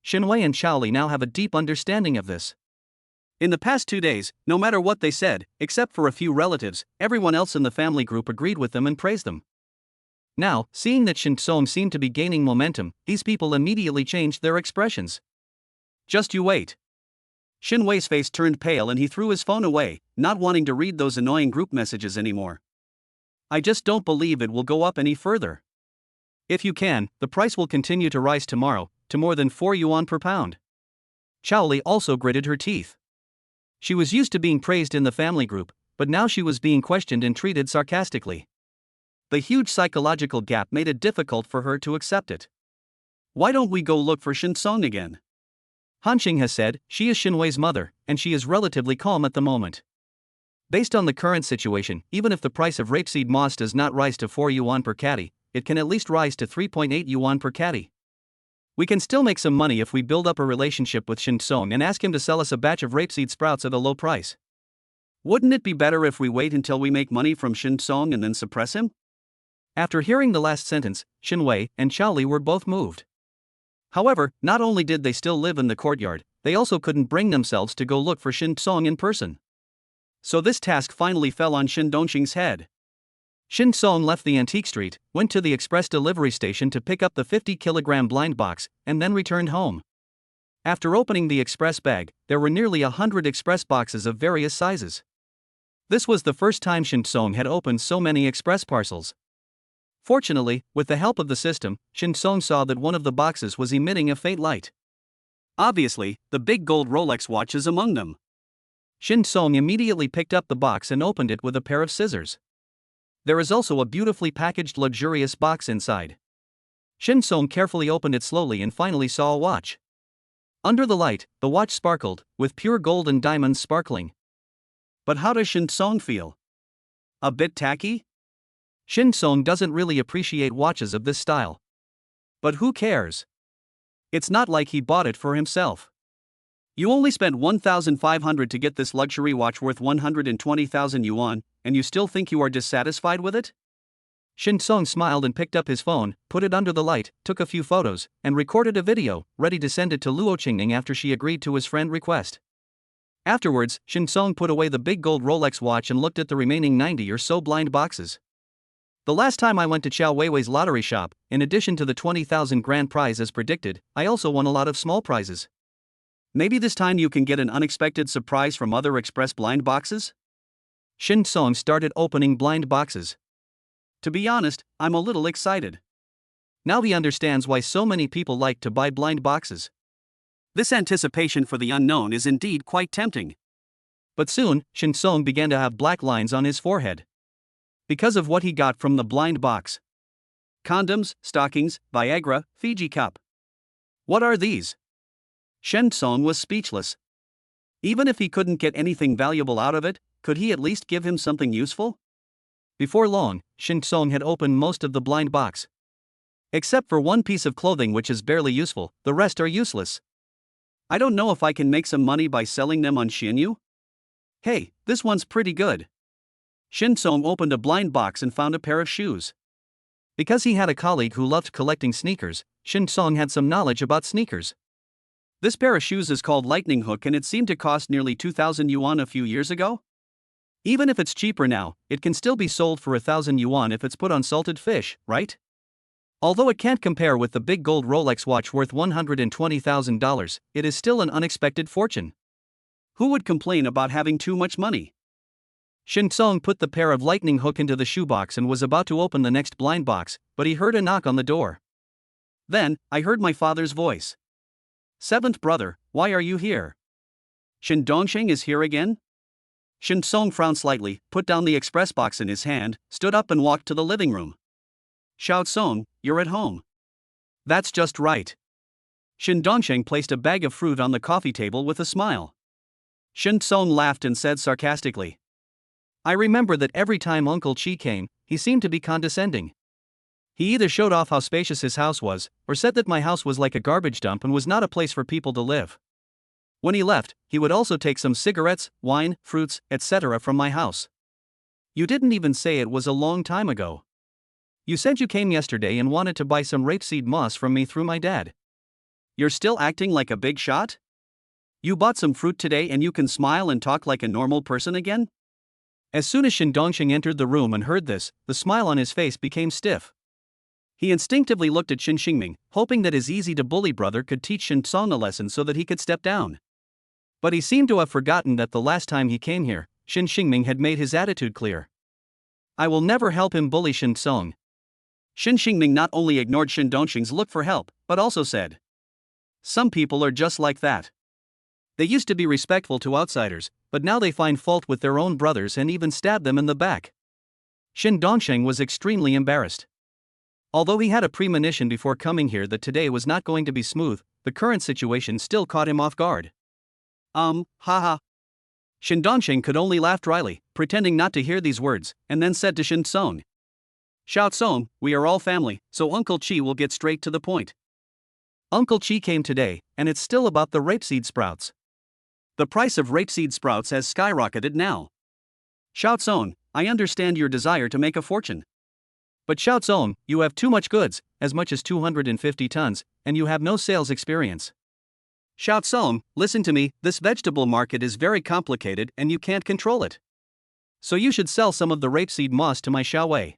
[SPEAKER 2] Xinwei and Xiaoli now have a deep understanding of this.
[SPEAKER 1] In the past 2 days, no matter what they said, except for a few relatives, everyone else in the family group agreed with them and praised them.
[SPEAKER 2] Now, seeing that Shin Song seemed to be gaining momentum, these people immediately changed their expressions.
[SPEAKER 1] Just you wait. Shin Wei's face turned pale and he threw his phone away, not wanting to read those annoying group messages anymore. I just don't believe it will go up any further.
[SPEAKER 2] If you can, the price will continue to rise tomorrow, to more than 4 yuan per pound. Xiaoli also gritted her teeth. She was used to being praised in the family group, but now she was being questioned and treated sarcastically.
[SPEAKER 1] The huge psychological gap made it difficult for her to accept it. Why don't we go look for Shin Song again?
[SPEAKER 2] Hanxing has said she is Xinwei's mother, and she is relatively calm at the moment. Based on the current situation, even if the price of rapeseed moss does not rise to 4 yuan per caddy, it can at least rise to 3.8 yuan per caddy. We can still make some money if we build up a relationship with Shin Song and ask him to sell us a batch of rapeseed sprouts at a low price.
[SPEAKER 1] Wouldn't it be better if we wait until we make money from Shin Song and then suppress him?
[SPEAKER 2] After hearing the last sentence, Xinwei and Xiaoli were both moved. However, not only did they still live in the courtyard, they also couldn't bring themselves to go look for Shin Song in person.
[SPEAKER 1] So this task finally fell on Shin Dongxing's head.
[SPEAKER 2] Shin Song left the antique street, went to the express delivery station to pick up the 50-kilogram blind box, and then returned home. After opening the express bag, there were nearly 100 express boxes of various sizes. This was the first time Shin Song had opened so many express parcels. Fortunately, with the help of the system, Shin Song saw that one of the boxes was emitting a faint light.
[SPEAKER 1] Obviously, the big gold Rolex watch is among them.
[SPEAKER 2] Shin Song immediately picked up the box and opened it with a pair of scissors. There is also a beautifully packaged luxurious box inside. Shin Song carefully opened it slowly and finally saw a watch. Under the light, the watch sparkled, with pure gold and diamonds sparkling.
[SPEAKER 1] But how does Shin Song feel? A bit tacky?
[SPEAKER 2] Shin Song doesn't really appreciate watches of this style.
[SPEAKER 1] But who cares? It's not like he bought it for himself. You only spent 1,500 to get this luxury watch worth 120,000 yuan, and you still think you are dissatisfied with it?
[SPEAKER 2] Shin Song smiled and picked up his phone, put it under the light, took a few photos, and recorded a video, ready to send it to Luo Qingning after she agreed to his friend's request. Afterwards, Shin Song put away the big gold Rolex watch and looked at the remaining 90 or so blind boxes. The last time I went to Xiao Weiwei's lottery shop, in addition to the 20,000 grand prize as predicted, I also won a lot of small prizes.
[SPEAKER 1] Maybe this time you can get an unexpected surprise from other express blind boxes?
[SPEAKER 2] Shin Song started opening blind boxes.
[SPEAKER 1] To be honest, I'm a little excited.
[SPEAKER 2] Now he understands why so many people like to buy blind boxes.
[SPEAKER 1] This anticipation for the unknown is indeed quite tempting.
[SPEAKER 2] But soon, Shin Song began to have black lines on his forehead. Because of what he got from the blind box. Condoms, stockings, Viagra, Fiji cup. What are these? Shen Song was speechless. Even if he couldn't get anything valuable out of it, could he at least give him something useful? Before long, Shin Song had opened most of the blind box. Except for one piece of clothing which is barely useful, the rest are useless.
[SPEAKER 1] I don't know if I can make some money by selling them on Xinyu. Hey, this one's pretty good. Shin Song opened a blind box and found a pair of shoes.
[SPEAKER 2] Because he had a colleague who loved collecting sneakers, Shin Song had some knowledge about sneakers.
[SPEAKER 1] This pair of shoes is called Lightning Hook and it seemed to cost nearly 2,000 yuan a few years ago. Even if it's cheaper now, it can still be sold for 1,000 yuan if it's put on salted fish, right? Although it can't compare with the big gold Rolex watch worth $120,000, it is still an unexpected fortune. Who would complain about having too much money?
[SPEAKER 2] Shin Song put the pair of lightning hook into the shoebox and was about to open the next blind box, but he heard a knock on the door.
[SPEAKER 1] Then, I heard my father's voice. Seventh brother, why are you here? Shin Dongxing is here again? Shin Song frowned slightly, put down the express box in his hand, stood up and walked to the living room. Xiao Song, you're at home. That's just right. Shin Dongxing placed a bag of fruit on the coffee table with a smile. Shin Song laughed and said sarcastically.
[SPEAKER 2] I remember that every time Uncle Chi came, he seemed to be condescending. He either showed off how spacious his house was, or said that my house was like a garbage dump and was not a place for people to live. When he left, he would also take some cigarettes, wine, fruits, etc. from my house. You didn't even say it was a long time ago. You said you came yesterday and wanted to buy some rapeseed moss from me through my dad.
[SPEAKER 1] You're still acting like a big shot? You bought some fruit today and you can smile and talk like a normal person again?
[SPEAKER 2] As soon as Shin Dongxing entered the room and heard this, the smile on his face became stiff. He instinctively looked at Shin Xingming, hoping that his easy-to-bully brother could teach Shin Song a lesson so that he could step down. But he seemed to have forgotten that the last time he came here, Shin Xingming had made his attitude clear. I will never help him bully Shin Song.
[SPEAKER 1] Shin Xingming not only ignored Shin Dongxing's look for help, but also said, some people are just like that. They used to be respectful to outsiders, but now they find fault with their own brothers and even stab them in the back. Shin Dongxing was extremely embarrassed. Although he had a premonition before coming here that today was not going to be smooth, the current situation still caught him off guard. Haha. Shin Dongxing could only laugh dryly, pretending not to hear these words, and then said to Shin Song, Xiao Song, we are all family, so Uncle Chi will get straight to the point.
[SPEAKER 2] Uncle Chi came today, and it's still about the rapeseed sprouts.
[SPEAKER 1] The price of rapeseed sprouts has skyrocketed now. Xiao Song, I understand your desire to make a fortune.
[SPEAKER 2] But Xiao Song, you have too much goods, as much as 250 tons, and you have no sales experience.
[SPEAKER 1] Xiao Song, listen to me, this vegetable market is very complicated and you can't control it.
[SPEAKER 2] So you should sell some of the rapeseed moss to my Xiao Wei.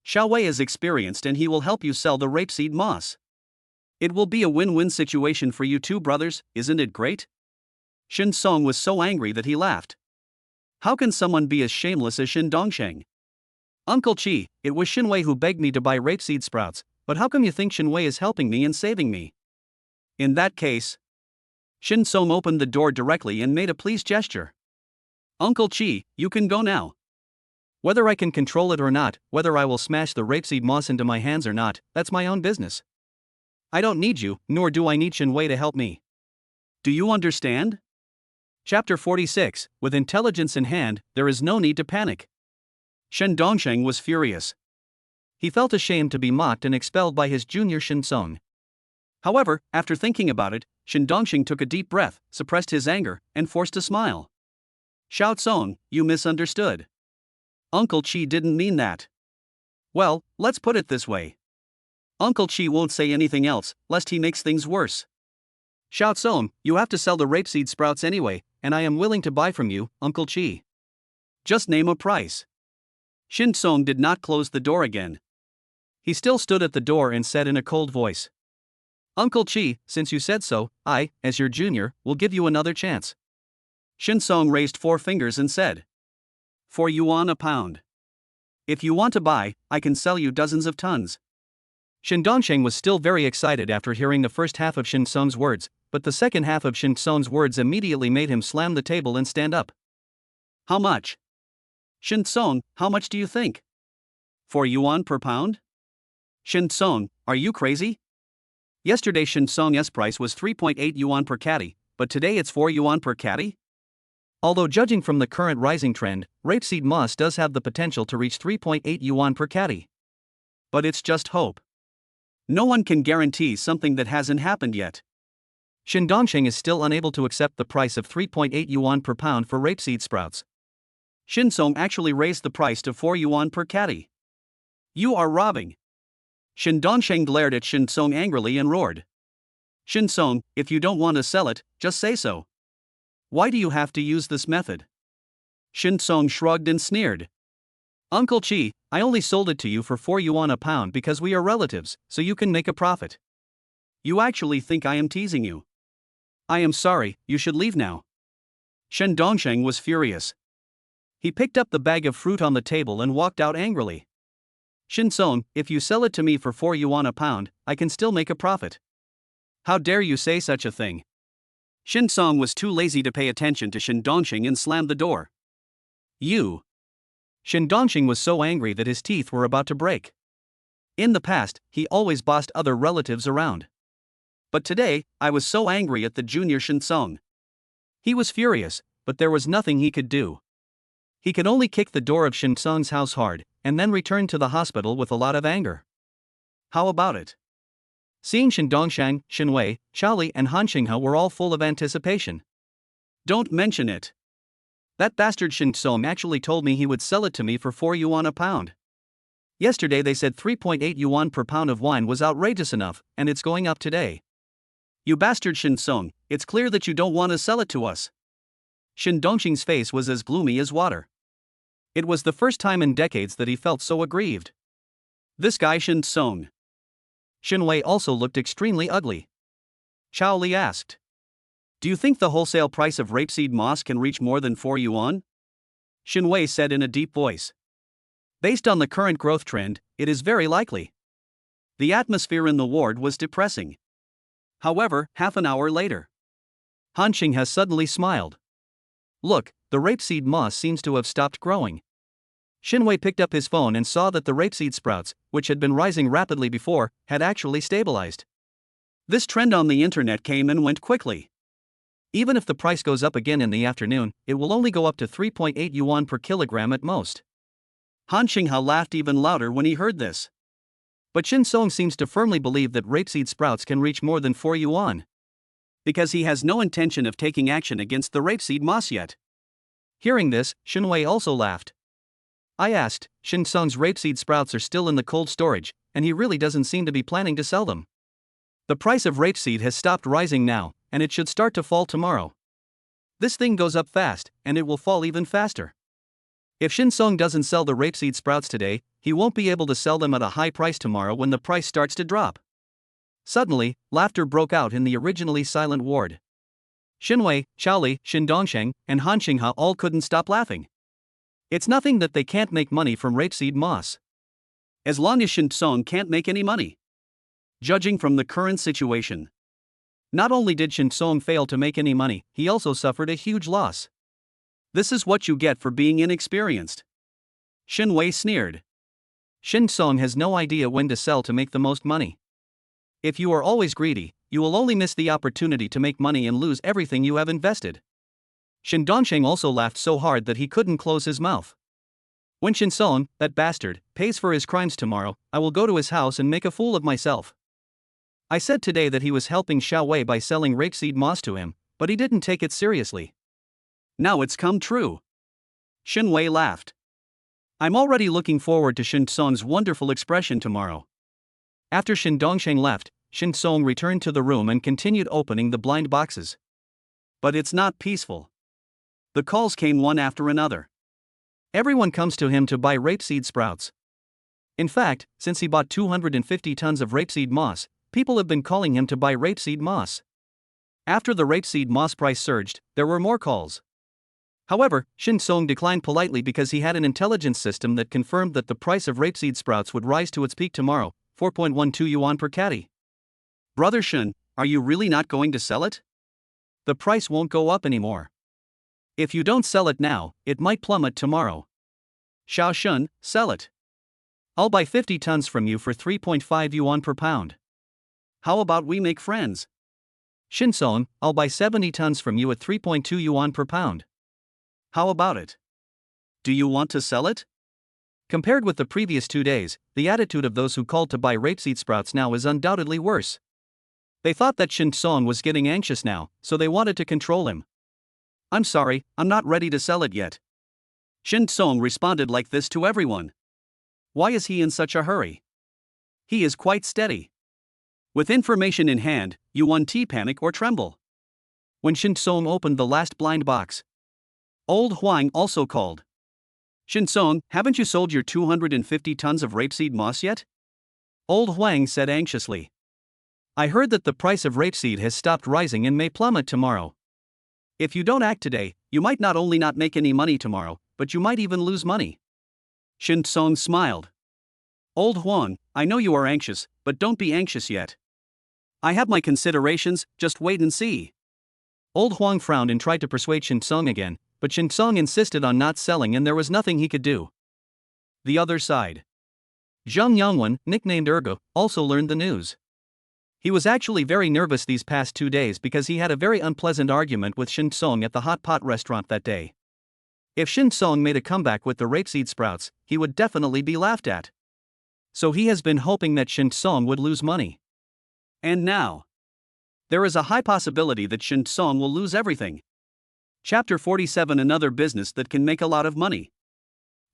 [SPEAKER 1] Xiao Wei is experienced and he will help you sell the rapeseed moss. It will be a win-win situation for you two brothers, isn't it great? Shin Song was so angry that he laughed. How can someone be as shameless as Shin Dongxing?
[SPEAKER 2] Uncle Chi, it was Shin Wei who begged me to buy rapeseed sprouts, but how come you think Shin Wei is helping me and saving me?
[SPEAKER 1] In that case, Shin Song opened the door directly and made a pleased gesture. Uncle Chi, you can go now.
[SPEAKER 2] Whether I can control it or not, whether I will smash the rapeseed moss into my hands or not, that's my own business. I don't need you, nor do I need Shin Wei to help me.
[SPEAKER 1] Do you understand?
[SPEAKER 2] Chapter 46, with intelligence in hand, there is no need to panic.
[SPEAKER 1] Shin Dongxing was furious.
[SPEAKER 2] He felt ashamed to be mocked and expelled by his junior Shin Song.
[SPEAKER 1] However, after thinking about it, Shin Dongxing took a deep breath, suppressed his anger, and forced a smile. Xiao Song, you misunderstood. Uncle Chi didn't mean that. Well, let's put it this way. Uncle Chi won't say anything else, lest he makes things worse. Xiao Song, you have to sell the rapeseed sprouts anyway, and I am willing to buy from you, Uncle Chi. Just name a price. Shin Song did not close the door again.
[SPEAKER 2] He still stood at the door and said in a cold voice, Uncle Chi, since you said so, I, as your junior, will give you another chance.
[SPEAKER 1] Shin Song raised 4 fingers and said, 4 yuan a pound. If you want to buy, I can sell you dozens of tons.
[SPEAKER 2] Shin Dongxing was still very excited after hearing the first half of Shin Song's words, but the second half of Shin Song's words immediately made him slam the table and stand up.
[SPEAKER 1] How much? Shin Song, how much do you think? 4 yuan per pound? Shin Song, are you crazy? Yesterday Shin Song's price was 3.8 yuan per caddy, but today it's 4 yuan per caddy?
[SPEAKER 2] Although judging from the current rising trend, rapeseed moss does have the potential to reach 3.8 yuan per caddy.
[SPEAKER 1] But it's just hope. No one can guarantee something that hasn't happened yet.
[SPEAKER 2] Shin Dongxing is still unable to accept the price of 3.8 yuan per pound for rapeseed sprouts.
[SPEAKER 1] Shin Song actually raised the price to 4 yuan per caddy. You are robbing. Shin Dongxing glared at Shin Song angrily and roared. Shin Song, if you don't want to sell it, just say so. Why do you have to use this method? Shin Song shrugged and sneered. Uncle Chi, I only sold it to you for 4 yuan a pound because we are relatives, so you can make a profit. You actually think I am teasing you. I am sorry, you should leave now. Shin Dongxing was furious. He picked up the bag of fruit on the table and walked out angrily. Shin Song, if you sell it to me for 4 yuan a pound, I can still make a profit. How dare you say such a thing? Shin Song was too lazy to pay attention to Shin Dongxing and slammed the door. You.
[SPEAKER 2] Shin Dongxing was so angry that his teeth were about to break. In the past, he always bossed other relatives around.
[SPEAKER 1] But today, I was so angry at the junior Shin Song. He was furious,
[SPEAKER 2] but there was nothing he could do. He could only kick the door of Shin Song's house hard, and then return to the hospital with a lot of anger.
[SPEAKER 1] How about it?
[SPEAKER 2] Seeing Shin Dongshang, Shin Wei, Xiaoli, and Han Xinghe were all full of anticipation.
[SPEAKER 1] Don't mention it. That bastard Shin Song actually told me he would sell it to me for 4 yuan a pound.
[SPEAKER 2] Yesterday they said 3.8 yuan per pound of wine was outrageous enough, and it's going up today.
[SPEAKER 1] You bastard Shin Song, it's clear that you don't want to sell it to us.
[SPEAKER 2] Shin Dongxing's face was as gloomy as water. It was the first time in decades that he felt so aggrieved.
[SPEAKER 1] This guy Shin Song.
[SPEAKER 2] Shin Wei also looked extremely ugly.
[SPEAKER 1] Chao Li asked. Do you think the wholesale price of rapeseed moss can reach more than 4 yuan?
[SPEAKER 2] Shin Wei said in a deep voice. Based on the current growth trend, it is very likely.
[SPEAKER 1] The atmosphere in the ward was depressing. However, half an hour later,
[SPEAKER 2] Han Xinghe suddenly smiled. Look, the rapeseed moss seems to have stopped growing. Shin Wei picked up his phone and saw that the rapeseed sprouts, which had been rising rapidly before, had actually stabilized.
[SPEAKER 1] This trend on the internet came and went quickly.
[SPEAKER 2] Even if the price goes up again in the afternoon, it will only go up to 3.8 yuan per kilogram at most.
[SPEAKER 1] Han Xinghe laughed even louder when he heard this.
[SPEAKER 2] But Shin Song seems to firmly believe that rapeseed sprouts can reach more than 4 yuan.
[SPEAKER 1] Because he has no intention of taking action against the rapeseed moss yet.
[SPEAKER 2] Hearing this, Shin Wei also laughed. I asked, Shin Song's rapeseed sprouts are still in the cold storage, and he really doesn't seem to be planning to sell them. The price of rapeseed has stopped rising now, and it should start to fall tomorrow. This thing goes up fast, and it will fall even faster. If Shin Song doesn't sell the rapeseed sprouts today, he won't be able to sell them at a high price tomorrow when the price starts to drop. Suddenly, laughter broke out in the originally silent ward. Shin Wei, Xiaoli, Shin Dongsheng, and Han Xinghe all couldn't stop laughing. It's nothing that they can't make money from rapeseed moss.
[SPEAKER 1] As long as Shin Song can't make any money. Judging from the current situation.
[SPEAKER 2] Not only did Shin Song fail to make any money, he also suffered a huge loss.
[SPEAKER 1] This is what you get for being inexperienced. Shin Wei sneered.
[SPEAKER 2] Shin Song has no idea when to sell to make the most money. If you are always greedy, you will only miss the opportunity to make money and lose everything you have invested. Shin Dongsheng also laughed so hard that he couldn't close his mouth. When Shin Song, that bastard, pays for his crimes tomorrow, I will go to his house and make a fool of myself. I said today that he was helping Xiao Wei by selling rapeseed moss to him, but he didn't take it seriously.
[SPEAKER 1] Now it's come true. Shin Wei laughed. I'm already looking forward to Shin Song's wonderful expression tomorrow.
[SPEAKER 2] After Shin Dongsheng left, Shin Song returned to the room and continued opening the blind boxes.
[SPEAKER 1] But it's not peaceful. The calls came one after another.
[SPEAKER 2] Everyone comes to him to buy rapeseed sprouts. In fact, since he bought 250 tons of rapeseed moss, people have been calling him to buy rapeseed moss. After the rapeseed moss price surged, there were more calls. However, Shin Song declined politely because he had an intelligence system that confirmed that the price of rapeseed sprouts would rise to its peak tomorrow, 4.12 yuan per caddy.
[SPEAKER 1] Brother Shin, are you really not going to sell it?
[SPEAKER 2] The price won't go up anymore. If you don't sell it now, it might plummet tomorrow.
[SPEAKER 1] Xiao Shun, sell it.
[SPEAKER 2] I'll buy 50 tons from you for 3.5 yuan per pound.
[SPEAKER 1] How about we make friends?
[SPEAKER 2] Shin Song, I'll buy 70 tons from you at 3.2 yuan per pound.
[SPEAKER 1] How about it? Do you want to sell it?
[SPEAKER 2] Compared with the previous 2 days, the attitude of those who called to buy rapeseed sprouts now is undoubtedly worse. They thought that Shin Song was getting anxious now, so they wanted to control him.
[SPEAKER 1] I'm sorry, I'm not ready to sell it yet. Shin Song responded like this to everyone. Why is he in such a hurry? He is quite steady. With information in hand, you won't panic or tremble.
[SPEAKER 2] When Shin Song opened the last blind box,
[SPEAKER 1] Old Huang also called. Shin Song, haven't you sold your 250 tons of rapeseed moss yet?
[SPEAKER 2] Old Huang said anxiously. I heard that the price of rapeseed has stopped rising and may plummet tomorrow.
[SPEAKER 1] If you don't act today, you might not only not make any money tomorrow, but you might even lose money. Shin Song smiled. Old Huang, I know you are anxious, but don't be anxious yet. I have my considerations, just wait and see.
[SPEAKER 2] Old Huang frowned and tried to persuade Shin Song again, but Shin Song insisted on not selling and there was nothing he could do.
[SPEAKER 1] The other side.
[SPEAKER 2] Zhang Yangwen, nicknamed Ergo, also learned the news. He was actually very nervous these past 2 days because he had a very unpleasant argument with Shin Song at the hot pot restaurant that day. If Shin Song made a comeback with the rapeseed sprouts, he would definitely be laughed at. So he has been hoping that Shin Song would lose money.
[SPEAKER 1] And now, there is a high possibility that Shin Song will lose everything. Chapter 47: Another business that can make a lot of money.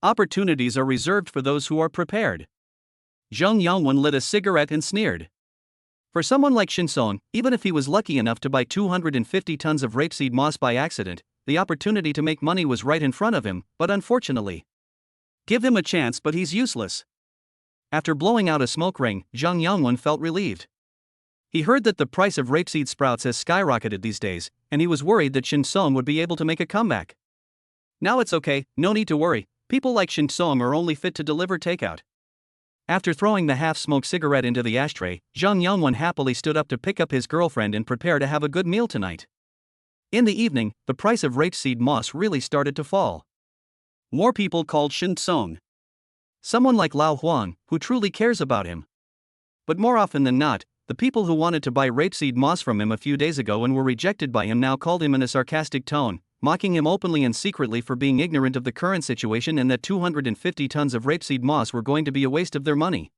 [SPEAKER 1] Opportunities are reserved for those who are prepared. Zheng Yongwen lit a cigarette and sneered.
[SPEAKER 2] For someone like Shin Song, even if he was lucky enough to buy 250 tons of rapeseed moss by accident, the opportunity to make money was right in front of him, but unfortunately,
[SPEAKER 1] give him a chance, but he's useless.
[SPEAKER 2] After blowing out a smoke ring, Zheng Yongwen felt relieved. He heard that the price of rapeseed sprouts has skyrocketed these days, and he was worried that Shin Song would be able to make a comeback. Now it's okay, no need to worry, people like Shin Song are only fit to deliver takeout. After throwing the half-smoked cigarette into the ashtray, Zheng Yongwen happily stood up to pick up his girlfriend and prepare to have a good meal tonight. In the evening, the price of rapeseed moss really started to fall.
[SPEAKER 1] More people called Shin Song.
[SPEAKER 2] Someone like Lao Huang, who truly cares about him. But more often than not, the people who wanted to buy rapeseed moss from him a few days ago and were rejected by him now called him in a sarcastic tone, mocking him openly and secretly for being ignorant of the current situation and that 250 tons of rapeseed moss were going to be a waste of their money.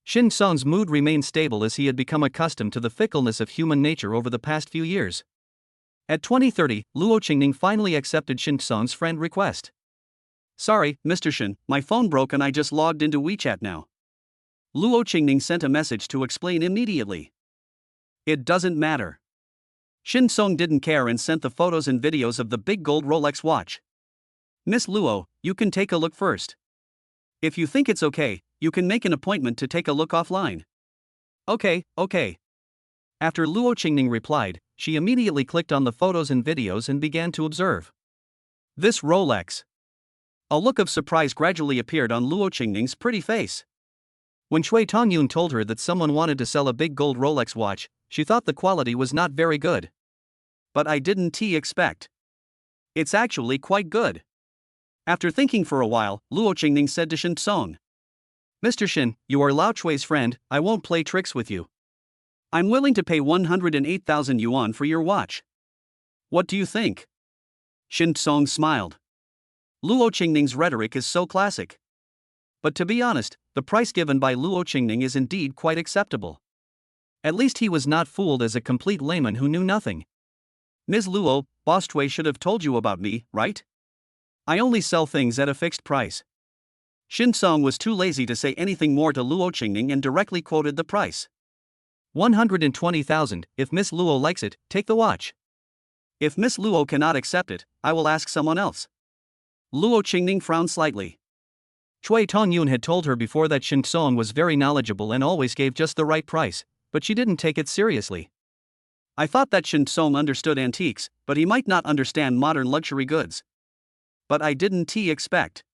[SPEAKER 2] Shin Song's mood remained stable as he had become accustomed to the fickleness of human nature over the past few years. At 20:30, Luo Qingning finally accepted Shin Song's friend request.
[SPEAKER 1] Sorry, Mr. Shin, my phone broke and I just logged into WeChat now. Luo Qingning sent a message to explain immediately. It doesn't matter. Shin Song didn't care and sent the photos and videos of the big gold Rolex watch. Miss Luo, you can take a look first. If you think it's okay, you can make an appointment to take a look offline.
[SPEAKER 2] Okay. After Luo Qingning replied, she immediately clicked on the photos and videos and began to observe.
[SPEAKER 1] This Rolex. A look of surprise gradually appeared on Luo Qingning's pretty face.
[SPEAKER 2] When Shui Tongyun told her that someone wanted to sell a big gold Rolex watch, she thought the quality was not very good.
[SPEAKER 1] But I didn't expect. It's actually quite good. After thinking for a while, Luo Qingning said to Shin Song.
[SPEAKER 2] Mr. Shin, you are Lao Chui's friend, I won't play tricks with you.
[SPEAKER 1] I'm willing to pay 108,000 yuan for your watch. What do you think? Shin Song smiled. Luo Qingning's rhetoric is so classic. But to be honest, the price given by Luo Qingning is indeed quite acceptable. At least he was not fooled as a complete layman who knew nothing. Ms. Luo, Boss Chui should have told you about me, right? I only sell things at a fixed price. Shin Song was too lazy to say anything more to Luo Qingning and directly quoted the price.
[SPEAKER 2] 120,000, if Miss Luo likes it, take the watch.
[SPEAKER 1] If Miss Luo cannot accept it, I will ask someone else. Luo Qingning frowned slightly.
[SPEAKER 2] Shui Tongyun had told her before that Shin Song was very knowledgeable and always gave just the right price, but she didn't take it seriously.
[SPEAKER 1] I thought that Shin Song understood antiques, but he might not understand modern luxury goods. But I didn't expect.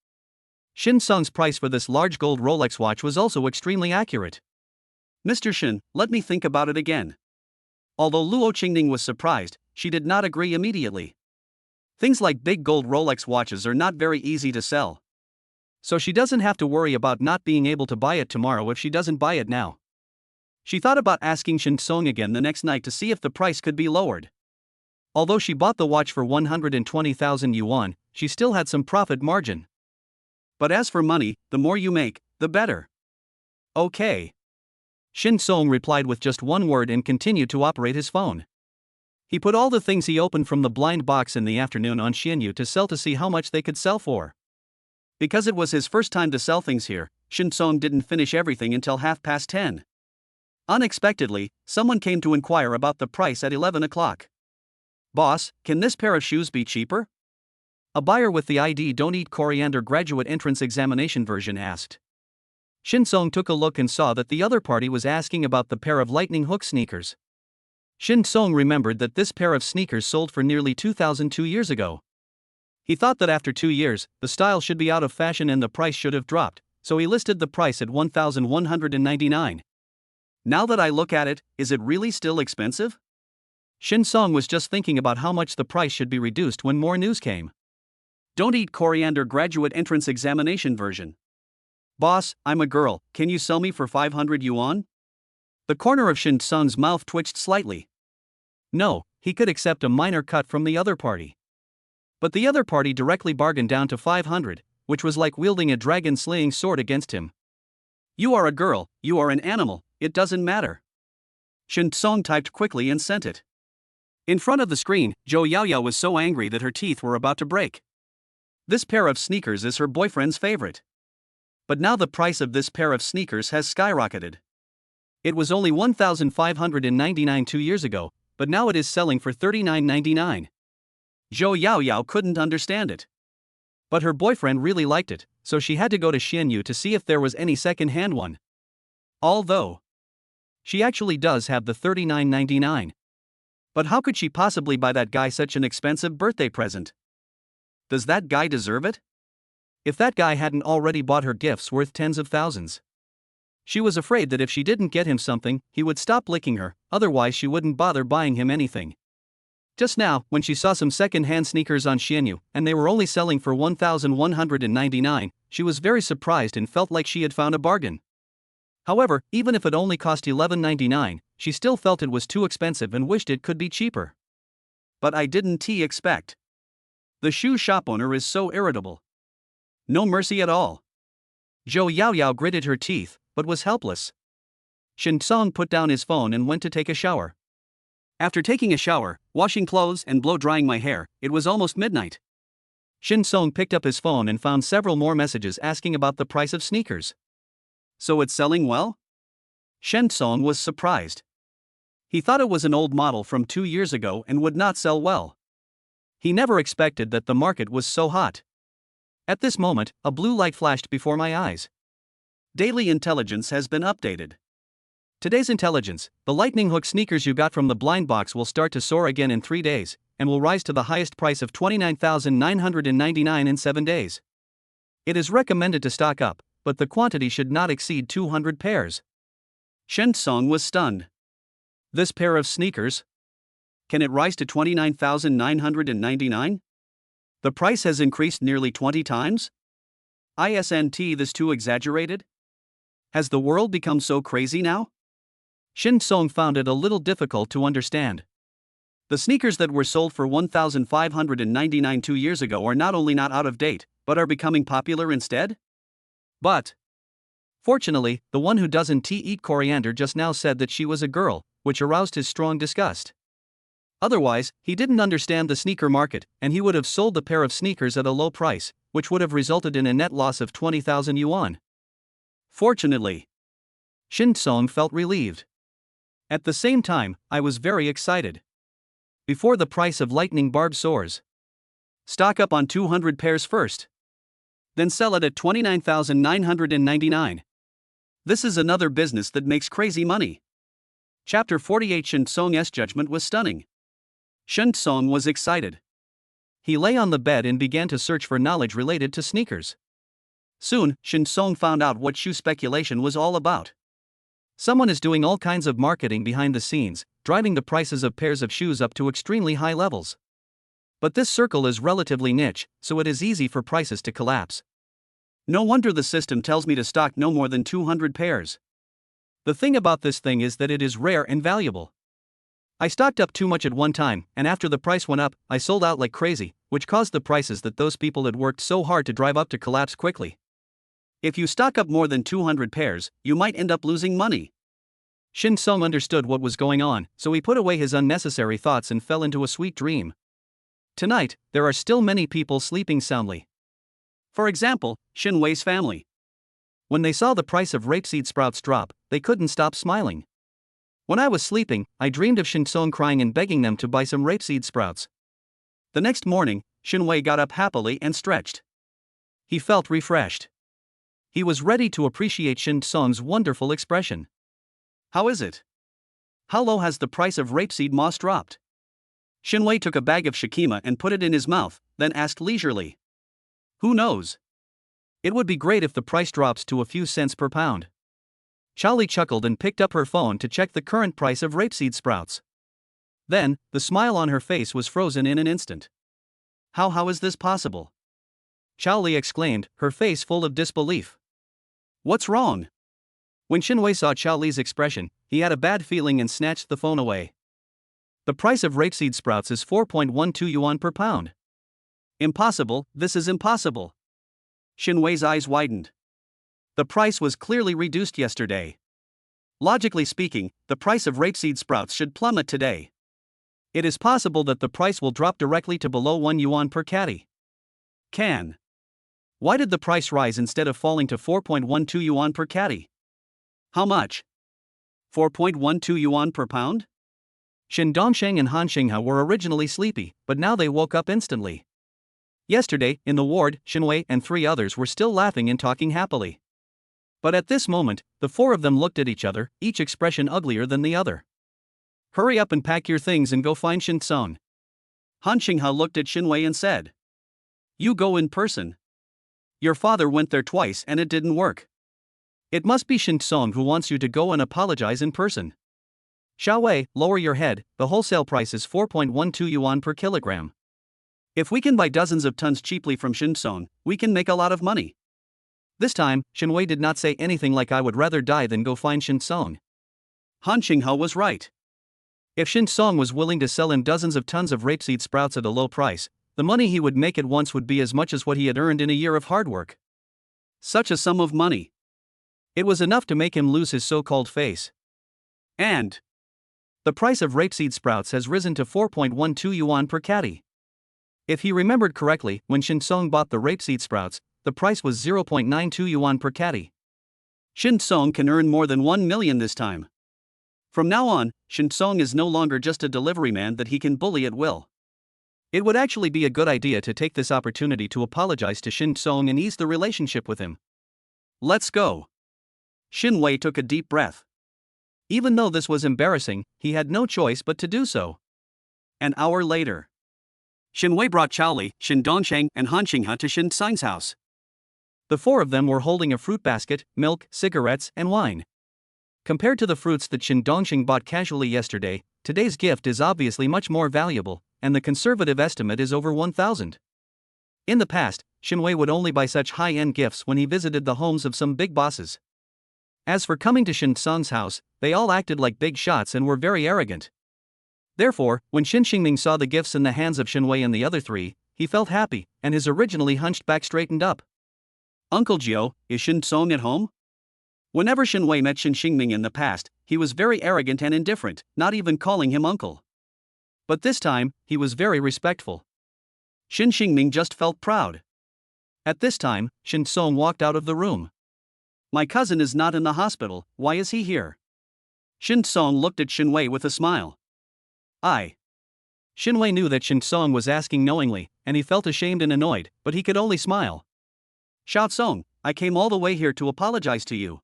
[SPEAKER 2] Shin Song's price for this large gold Rolex watch was also extremely accurate.
[SPEAKER 1] Mr. Shin, let me think about it again. Although Luo Qingning was surprised, she did not agree immediately. Things like big gold Rolex watches are not very easy to sell. So she doesn't have to worry about not being able to buy it tomorrow if she doesn't buy it now. She thought about asking Shin Song again the next night to see if the price could be lowered. Although she bought the watch for 120,000 yuan, she still had some profit margin. But as for money, the more you make, the better. Okay.
[SPEAKER 2] Shin Song replied with just one word and continued to operate his phone. He put all the things he opened from the blind box in the afternoon on Xianyu to sell to see how much they could sell for. Because it was his first time to sell things here, Shin Song didn't finish everything until 10:30. Unexpectedly, someone came to inquire about the price at 11 o'clock. Boss, can this pair of shoes be cheaper? A buyer with the ID Don't Eat Coriander graduate entrance examination version asked. Shin Song took a look and saw that the other party was asking about the pair of lightning hook sneakers. Shin Song remembered that this pair of sneakers sold for nearly 2,002 years ago. He thought that after 2 years, the style should be out of fashion and the price should have dropped, so he listed the price at 1,199. Now that I look at it, is it really still expensive? Shin Song was just thinking about how much the price should be reduced when more news came. Don't Eat Coriander graduate entrance examination version. Boss, I'm a girl, can you sell me for 500 yuan?
[SPEAKER 1] The corner of Shin Sung's mouth twitched slightly. No, he could accept a minor cut from the other party. But the other party directly bargained down to 500, which was like wielding a dragon-slaying sword against him. You are a girl, you are an animal, it doesn't matter. Shin Sung typed quickly and sent it. In front of the screen, Zhou Yaoyao was so angry that her teeth were about to break. This pair of sneakers is her boyfriend's favorite. But now the price of this pair of sneakers has skyrocketed. It was only 1,599 2 years ago, but now it is selling for 39.99. Zhou Yaoyao couldn't understand it. But her boyfriend really liked it, so she had to go to Xianyu to see if there was any second-hand one. Although she actually does have the 39.99. But how could she possibly buy that guy such an expensive birthday present? Does that guy deserve it? If that guy hadn't already bought her gifts worth tens of thousands. She was afraid that if she didn't get him something, he would stop licking her, otherwise she wouldn't bother buying him anything. Just now, when she saw some second-hand sneakers on Xianyu, and they were only selling for 1,199, she was very surprised and felt like she had found a bargain. However, even if it only cost 11.99, she still felt it was too expensive and wished it could be cheaper. But I didn't expect. The shoe shop owner is so irritable. No mercy at all. Zhou Yaoyao gritted her teeth, but was helpless. Shin Sung put down his phone and went to take a shower. After taking a shower, washing clothes and blow-drying my hair, it was almost midnight. Shin Sung picked up his phone and found several more messages asking about the price of sneakers. So it's selling well? Shin Sung was surprised. He thought it was an old model from 2 years ago and would not sell well. He never expected that the market was so hot. At this moment, a blue light flashed before my eyes. Daily intelligence has been updated. Today's intelligence: the lightning hook sneakers you got from the blind box will start to soar again in 3 days, and will rise to the highest price of 29,999 in 7 days. It is recommended to stock up, but the quantity should not exceed 200 pairs. Shen Song was stunned. This pair of sneakers? Can it rise to 29,999? The price has increased nearly 20 times? Isn't this too exaggerated? Has the world become so crazy now? Shin Song found it a little difficult to understand. The sneakers that were sold for 1,599 2 years ago are not only not out of date, but are becoming popular instead? But fortunately, the one who doesn't eat coriander just now said that she was a girl, which aroused his strong disgust. Otherwise, he didn't understand the sneaker market, and he would have sold the pair of sneakers at a low price, which would have resulted in a net loss of 20,000 yuan. Fortunately, Shin Song felt relieved. At the same time, I was very excited. Before the price of lightning barb soars, stock up on 200 pairs first. Then sell it at 29,999. This is another business that makes crazy money. Chapter 48. Shin Song's judgment was stunning. Shin Song was excited. He lay on the bed and began to search for knowledge related to sneakers. Soon, Shin Song found out what shoe speculation was all about. Someone is doing all kinds of marketing behind the scenes, driving the prices of pairs of shoes up to extremely high levels. But this circle is relatively niche, so it is easy for prices to collapse. No wonder the system tells me to stock no more than 200 pairs. The thing about this thing is that it is rare and valuable. I stocked up too much at one time, and after the price went up, I sold out like crazy, which caused the prices that those people had worked so hard to drive up to collapse quickly. If you stock up more than 200 pairs, you might end up losing money. Shin Song understood what was going on, so he put away his unnecessary thoughts and fell into a sweet dream. Tonight, there are still many people sleeping soundly. For example, Shin Wei's family. When they saw the price of rapeseed sprouts drop, they couldn't stop smiling. When I was sleeping, I dreamed of Shin Song crying and begging them to buy some rapeseed sprouts. The next morning, Shin Wei got up happily and stretched. He felt refreshed. He was ready to appreciate Shin Song's wonderful expression. How is it? How low has the price of rapeseed moss dropped? Shin Wei took a bag of shikima and put it in his mouth, then asked leisurely. Who knows? It would be great if the price drops to a few cents per pound. Charlie chuckled and picked up her phone to check the current price of rapeseed sprouts. Then, the smile on her face was frozen in an instant. How is this possible? Charlie exclaimed, her face full of disbelief. What's wrong?
[SPEAKER 2] When Shinwei saw Chao Li's expression, he had a bad feeling and snatched the phone away. The price of rapeseed sprouts is 4.12 yuan per pound.
[SPEAKER 1] Impossible, this is impossible. Shinwei's eyes widened. The price was clearly reduced yesterday. Logically speaking, the price of rapeseed sprouts should plummet today. It is possible that the price will drop directly to below 1 yuan per caddy. Why did the price rise instead of falling to 4.12 yuan per caddy? How much? 4.12 yuan per pound?
[SPEAKER 2] Shin Dongsheng and Han Xinghe were originally sleepy, but now they woke up instantly. Yesterday, in the ward, Shinwei and 3 others were still laughing and talking happily. But at this moment, the 4 of them looked at each other, each expression uglier than the other. Hurry up and pack your things and go find Shin Song.
[SPEAKER 1] Han Xinghe looked at Shinwei and said. You go in person. Your father went there twice and it didn't work.
[SPEAKER 2] It must be Shin Song who wants you to go and apologize in person. Xiaowei, lower your head, the wholesale price is 4.12 yuan per kilogram.
[SPEAKER 1] If we can buy dozens of tons cheaply from Shin Song, we can make a lot of money.
[SPEAKER 2] This time, Shinwei did not say anything like I would rather die than go find Shin Song.
[SPEAKER 1] Han Xinghe was right.
[SPEAKER 2] If Shin Song was willing to sell him dozens of tons of rapeseed sprouts at a low price, the money he would make at once would be as much as what he had earned in a year of hard work.
[SPEAKER 1] Such a sum of money.
[SPEAKER 2] It was enough to make him lose his so-called face.
[SPEAKER 1] And
[SPEAKER 2] the price of rapeseed sprouts has risen to 4.12 yuan per caddy. If he remembered correctly, when Shin Song bought the rapeseed sprouts, the price was 0.92 yuan per caddy.
[SPEAKER 1] Shin Song can earn more than 1 million this time. From now on, Shin Song is no longer just a delivery man that he can bully at will.
[SPEAKER 2] It would actually be a good idea to take this opportunity to apologize to Shin Song and ease the relationship with him.
[SPEAKER 1] Let's go. Shinwei took a deep breath.
[SPEAKER 2] Even though this was embarrassing, he had no choice but to do so.
[SPEAKER 1] An hour later, Shinwei brought Chao Li, Shin Dongsheng, and Han Xinghe to Shin Song's house.
[SPEAKER 2] The 4 of them were holding a fruit basket, milk, cigarettes, and wine. Compared to the fruits that Shin Dongsheng bought casually yesterday, today's gift is obviously much more valuable, and the conservative estimate is over 1,000. In the past, Shinwei would only buy such high-end gifts when he visited the homes of some big bosses. As for coming to Shin Song's house, they all acted like big shots and were very arrogant. Therefore, when Shin Xingming saw the gifts in the hands of Shinwei and the other 3, he felt happy, and his originally hunched back straightened up.
[SPEAKER 1] Uncle Jiao, is Shin Song at home? Whenever Shinwei met Shin Xingming in the past, he was very arrogant and indifferent, not even calling him uncle. But this time, he was very respectful. Shin Xingming just felt proud. At this time, Shin Song walked out of the room. My cousin is not in the hospital, why is he here? Shin Song looked at Shinwei with a smile.
[SPEAKER 2] Shinwei knew that Shin Song was asking knowingly, and he felt ashamed and annoyed, but he could only smile.
[SPEAKER 1] Xiao Song, I came all the way here to apologize to you.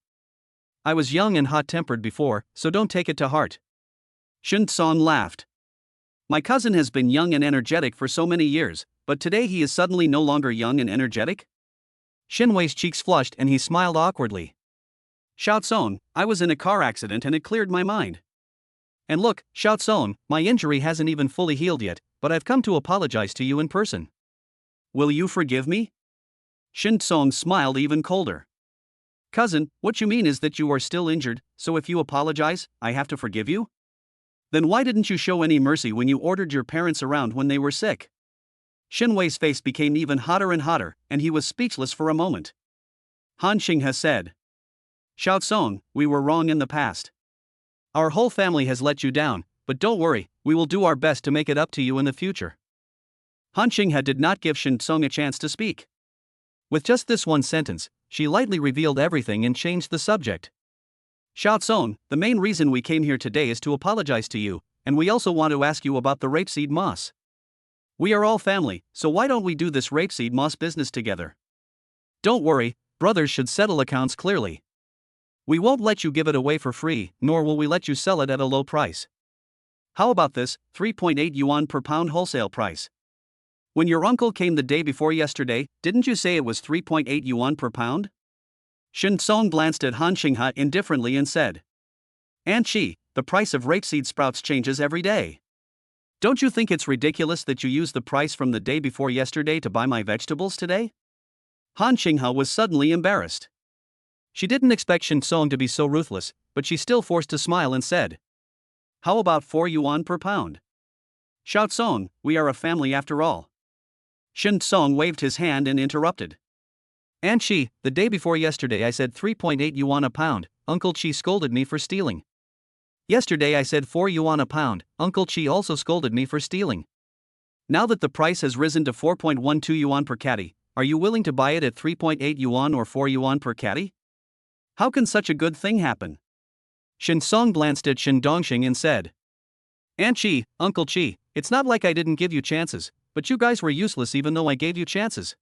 [SPEAKER 2] I was young and hot-tempered before, so don't take it to heart.
[SPEAKER 1] Shin Song laughed. My cousin has been young and energetic for so many years, but today he is suddenly no longer young and energetic?
[SPEAKER 2] Shinwei's cheeks flushed and he smiled awkwardly.
[SPEAKER 1] Xiao Song, I was in a car accident and it cleared my mind.
[SPEAKER 2] And look, Xiao Song, my injury hasn't even fully healed yet, but I've come to apologize to you in person.
[SPEAKER 1] Will you forgive me? Shin Song smiled even colder. Cousin, what you mean is that you are still injured, so if you apologize, I have to forgive you? Then why didn't you show any mercy when you ordered your parents around when they were sick? Shinwei's face became even hotter and hotter, and he was speechless for a moment. Han Xinghe said. Xiao Song, we were wrong in the past. Our whole family has let you down, but don't worry, we will do our best to make it up to you in the future. Han Xinghe did not give Shin Song a chance to speak.
[SPEAKER 2] With just this one sentence, she lightly revealed everything and changed the subject.
[SPEAKER 1] Xiao Song, the main reason we came here today is to apologize to you, and we also want to ask you about the rapeseed moss. We are all family, so why don't we do this rapeseed moss business together?
[SPEAKER 2] Don't worry, brothers should settle accounts clearly. We won't let you give it away for free, nor will we let you sell it at a low price.
[SPEAKER 1] How about this, 3.8 yuan per pound wholesale price? When your uncle came the day before yesterday, didn't you say it was 3.8 yuan per pound? Shin Song glanced at Han Xinghe indifferently and said. Aunt Chi, the price of rapeseed sprouts changes every day. Don't you think it's ridiculous that you use the price from the day before yesterday to buy my vegetables today? Han Xinghe was suddenly embarrassed.
[SPEAKER 2] She didn't expect Shin Song to be so ruthless, but she still forced a smile and said,
[SPEAKER 1] How about 4 yuan per pound? Shout Song, we are a family after all. Shin Song waved his hand and interrupted.
[SPEAKER 2] "And she, the day before yesterday I said 3.8 yuan a pound, Uncle Chi scolded me for stealing. Yesterday I said 4 yuan a pound, Uncle Chi also scolded me for stealing.
[SPEAKER 1] Now that the price has risen to 4.12 yuan per caddy, are you willing to buy it at 3.8 yuan or 4 yuan per caddy? How can such a good thing happen?"
[SPEAKER 2] Shin Song glanced at Shin Dongxing and said, "Aunt Chi, Uncle Chi, it's not like I didn't give you chances, but you guys were useless even though I gave you chances."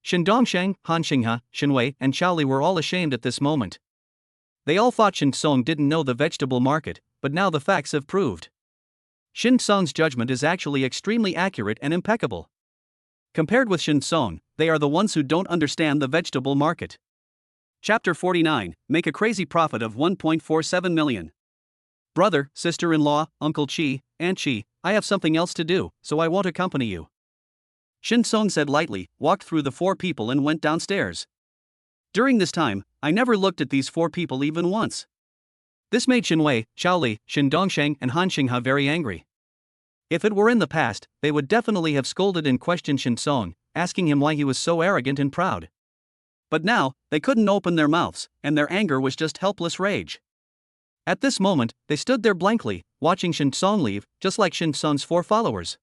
[SPEAKER 2] Shin Dongsheng, Han Xinghe, Shin Wei, and Chao Li were all ashamed at this moment. They all thought Shin Song didn't know the vegetable market, but now the facts have proved. Shin Song's judgment is actually extremely accurate and impeccable. Compared with Shin Song, they are the ones who don't understand the vegetable market. Chapter 49, Make a crazy profit of 1.47 million. Brother, sister-in-law, Uncle Chi, Aunt Chi, I have something else to do, so I won't accompany you. Shin Song said lightly, walked through the 4 people and went downstairs. During this time, I never looked at these 4 people even once. This made Shin Wei, Chao Li, Shin Dongsheng, and Han Xinghe very angry. If it were in the past, they would definitely have scolded and questioned Shin Song, asking him why he was so arrogant and proud. But now, they couldn't open their mouths, and their anger was just helpless rage. At this moment, they stood there blankly, watching Shin Song leave, just like Shin Song's 4 followers.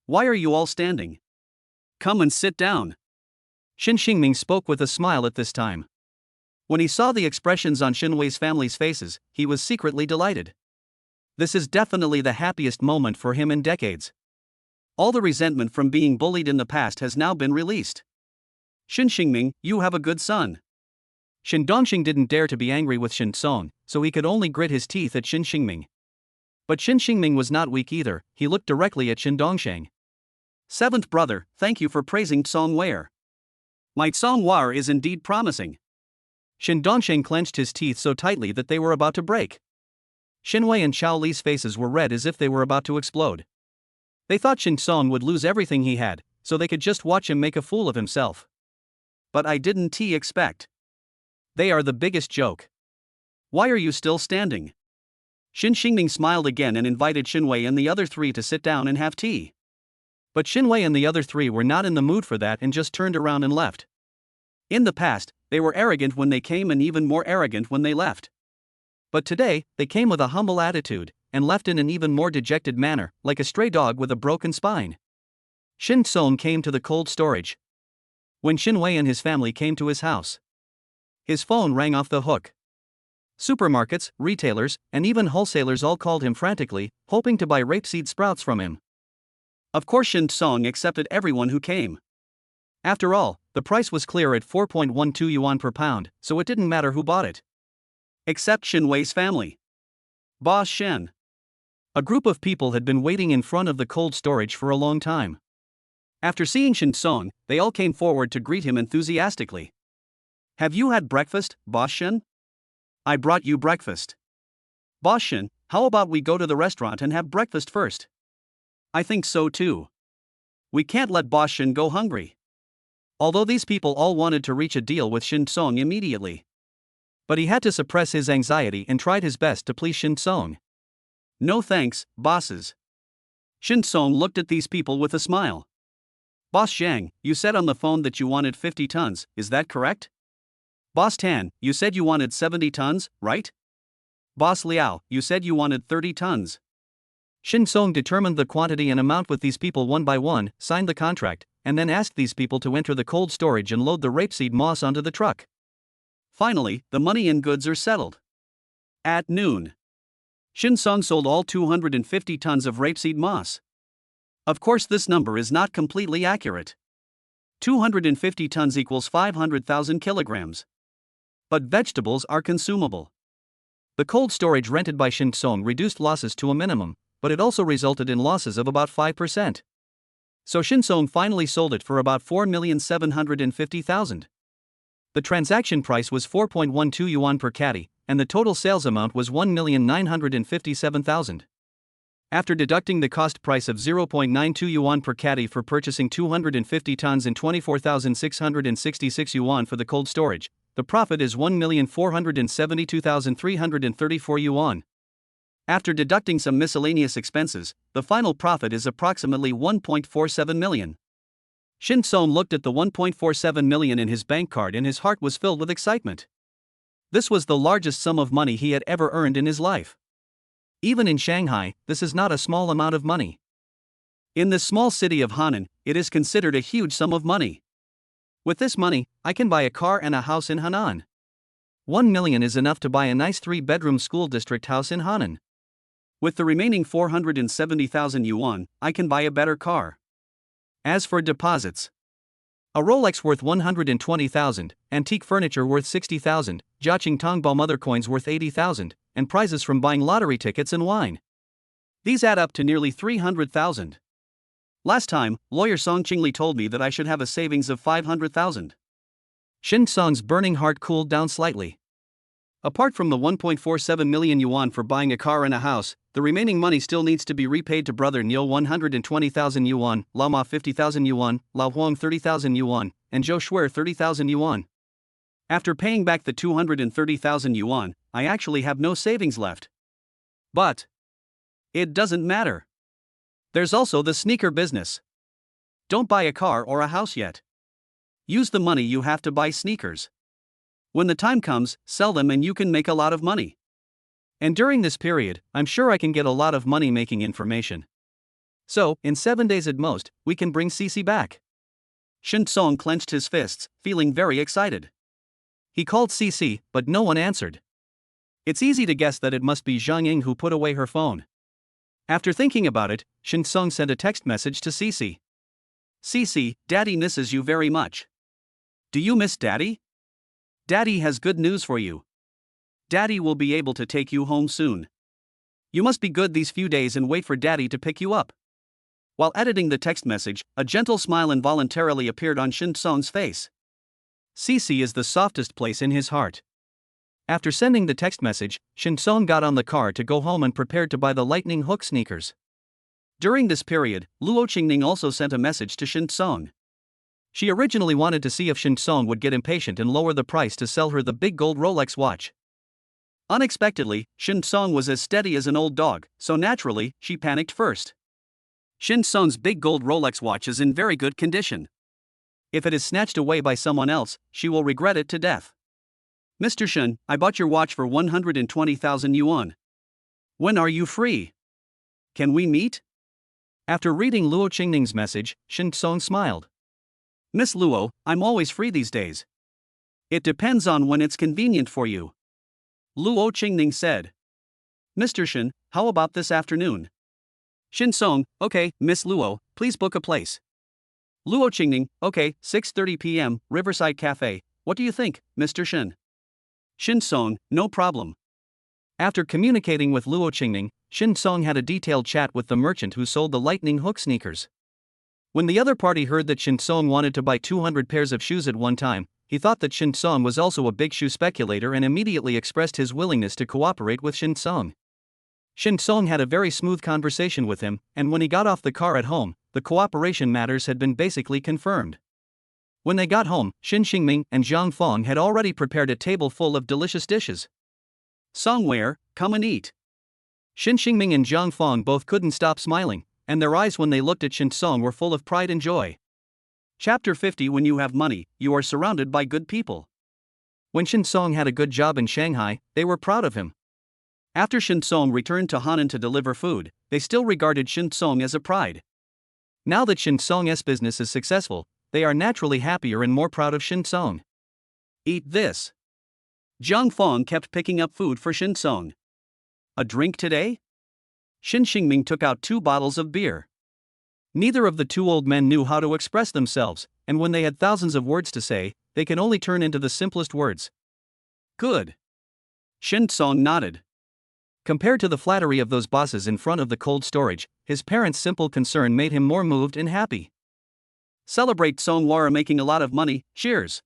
[SPEAKER 2] Why are you all standing? Come and sit down. Shin Xingming spoke with a smile at this time. When he saw the expressions on Shin Wei's family's faces, he was secretly delighted. This is definitely the happiest moment for him in decades. All the resentment from being bullied in the past has now been released. Shin Xingming, you have a good son. Shin Dongxing didn't dare to be angry with Shin Song, so he could only grit his teeth at Shin Xingming. But Shin Xingming was not weak either, he looked directly at Shin Dongsheng. 7th brother, thank you for praising Song Ware. My Song Ware is indeed promising. Shin Dongsheng clenched his teeth so tightly that they were about to break. Shin Wei and Chao Li's faces were red as if they were about to explode. They thought Shin Song would lose everything he had, so they could just watch him make a fool of himself. But I didn't expect. They are the biggest joke. Why are you still standing? Shin Xingming smiled again and invited Shin Wei and the other 3 to sit down and have tea. But Shin Wei and the other 3 were not in the mood for that and just turned around and left. In the past, they were arrogant when they came and even more arrogant when they left. But today, they came with a humble attitude, and left in an even more dejected manner, like a stray dog with a broken spine. Shin Song came to the cold storage. When Shin Wei and his family came to his house, his phone rang off the hook. Supermarkets, retailers, and even wholesalers all called him frantically, hoping to buy rapeseed sprouts from him. Of course Shin Song accepted everyone who came. After all, the price was clear at 4.12 yuan per pound, so it didn't matter who bought it. Except Shin Wei's family. Boss Shen. A group of people had been waiting in front of the cold storage for a long time. After seeing Shin Song, they all came forward to greet him enthusiastically. Have you had breakfast, Boss Shen? I brought you breakfast. Boss Shen, how about we go to the restaurant and have breakfast first? I think so too. We can't let Boss Shen go hungry. Although these people all wanted to reach a deal with Shin Song immediately. But he had to suppress his anxiety and tried his best to please Shin Song. No thanks, bosses. Shin Song looked at these people with a smile. Boss Zhang, you said on the phone that you wanted 50 tons, is that correct? Boss Tan, you said you wanted 70 tons, right? Boss Liao, you said you wanted 30 tons. Shin Song determined the quantity and amount with these people one by one, signed the contract, and then asked these people to enter the cold storage and load the rapeseed moss onto the truck. Finally, the money and goods are settled. At noon, Shin Song sold all 250 tons of rapeseed moss. Of course, this number is not completely accurate. 250 tons equals 500,000 kilograms. But vegetables are consumable. The cold storage rented by Shin Song reduced losses to a minimum, but it also resulted in losses of about 5%. So Shin Song finally sold it for about 4,750,000. The transaction price was 4.12 yuan per caddy, and the total sales amount was 1,957,000. After deducting the cost price of 0.92 yuan per caddy for purchasing 250 tons and 24,666 yuan for the cold storage, the profit is 1,472,334 yuan. After deducting some miscellaneous expenses, the final profit is approximately 1.47 million. Shin Song looked at the 1.47 million in his bank card and his heart was filled with excitement. This was the largest sum of money he had ever earned in his life. Even in Shanghai, this is not a small amount of money. In this small city of Hanan, it is considered a huge sum of money. With this money, I can buy a car and a house in Hanan. 1 million is enough to buy a nice 3-bedroom school district house in Hanan. With the remaining 470,000 yuan, I can buy a better car. As for deposits, a Rolex worth 120,000, antique furniture worth 60,000, Jiaqing Tongbao mother coins worth 80,000, and prizes from buying lottery tickets and wine. These add up to nearly 300,000. Last time, lawyer Song Qingli told me that I should have a savings of 500,000. Shin Song's burning heart cooled down slightly. Apart from the 1.47 million yuan for buying a car and a house, the remaining money still needs to be repaid to brother Niu 120,000 yuan, Lao Ma 50,000 yuan, Lao Huang 30,000 yuan, and Zhou Shuer 30,000 yuan. After paying back the 230,000 yuan, I actually have no savings left. But it doesn't matter. There's also the sneaker business. Don't buy a car or a house yet. Use the money you have to buy sneakers. When the time comes, sell them and you can make a lot of money. And during this period, I'm sure I can get a lot of money making information. So, in 7 days at most, we can bring Cici back. Shin Song clenched his fists, feeling very excited. He called Cici, but no one answered. It's easy to guess that it must be Zhang Ying who put away her phone. After thinking about it, Shin Song sent a text message to Cici. Cici, Daddy misses you very much. Do you miss Daddy? Daddy has good news for you. Daddy will be able to take you home soon. You must be good these few days and wait for Daddy to pick you up. While editing the text message, a gentle smile involuntarily appeared on Shin Song's face. Cici is the softest place in his heart. After sending the text message, Shin Song got on the car to go home and prepared to buy the lightning hook sneakers. During this period, Luo Qingning also sent a message to Shin Song. She originally wanted to see if Shin Song would get impatient and lower the price to sell her the big gold Rolex watch. Unexpectedly, Shin Song was as steady as an old dog, so naturally, she panicked first. Shin Song's big gold Rolex watch is in very good condition. If it is snatched away by someone else, she will regret it to death. Mr. Shin, I bought your watch for 120,000 yuan. When are you free? Can we meet? After reading Luo Qingning's message, Shin Song smiled. Miss Luo, I'm always free these days. It depends on when it's convenient for you. Luo Qingning said. Mr. Shin, how about this afternoon? Shin Song, okay, Miss Luo, please book a place. Luo Qingning, okay, 6:30 p.m., Riverside Cafe, what do you think, Mr. Shin? Shin Song, no problem. After communicating with Luo Qingning, Shin Song had a detailed chat with the merchant who sold the lightning hook sneakers. When the other party heard that Shin Song wanted to buy 200 pairs of shoes at one time, he thought that Shin Song was also a big shoe speculator and immediately expressed his willingness to cooperate with Shin Song. Shin Song had a very smooth conversation with him, and when he got off the car at home, the cooperation matters had been basically confirmed. When they got home, Shin Xingming and Zhang Fong had already prepared a table full of delicious dishes. Songware, come and eat. Shin Xingming and Zhang Fong both couldn't stop smiling, and their eyes when they looked at Shin Song were full of pride and joy. Chapter 50. When you have money, you are surrounded by good people. When Shin Song had a good job in Shanghai, they were proud of him. After Shin Song returned to Hanan to deliver food, they still regarded Shin Song as a pride. Now that Shin Song's business is successful, they are naturally happier and more proud of Shin Song. Eat this. Zhang Fong kept picking up food for Shin Song. A drink today? Shin Xingming took out 2 bottles of beer. Neither of the 2 old men knew how to express themselves, and when they had thousands of words to say, they can only turn into the simplest words. Good. Shin Song nodded. Compared to the flattery of those bosses in front of the cold storage, his parents' simple concern made him more moved and happy. Celebrate Songwara making a lot of money, cheers.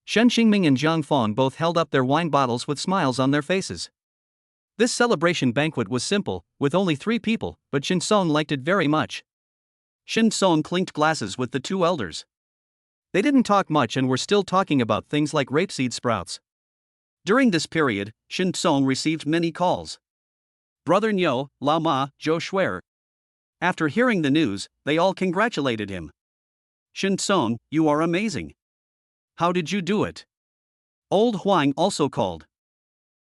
[SPEAKER 2] Shen Xingming and Zhang Fong both held up their wine bottles with smiles on their faces. This celebration banquet was simple, with only 3 people, but Shin Song liked it very much. Shin Song clinked glasses with the 2 elders. They didn't talk much and were still talking about things like rapeseed sprouts.
[SPEAKER 1] During this period, Shin Song received many calls. Brother Nyo, Lao Ma, Zhou Shuer. After hearing the news, they all congratulated him. Shin Song, you are amazing. How did you do it? Old Huang also called.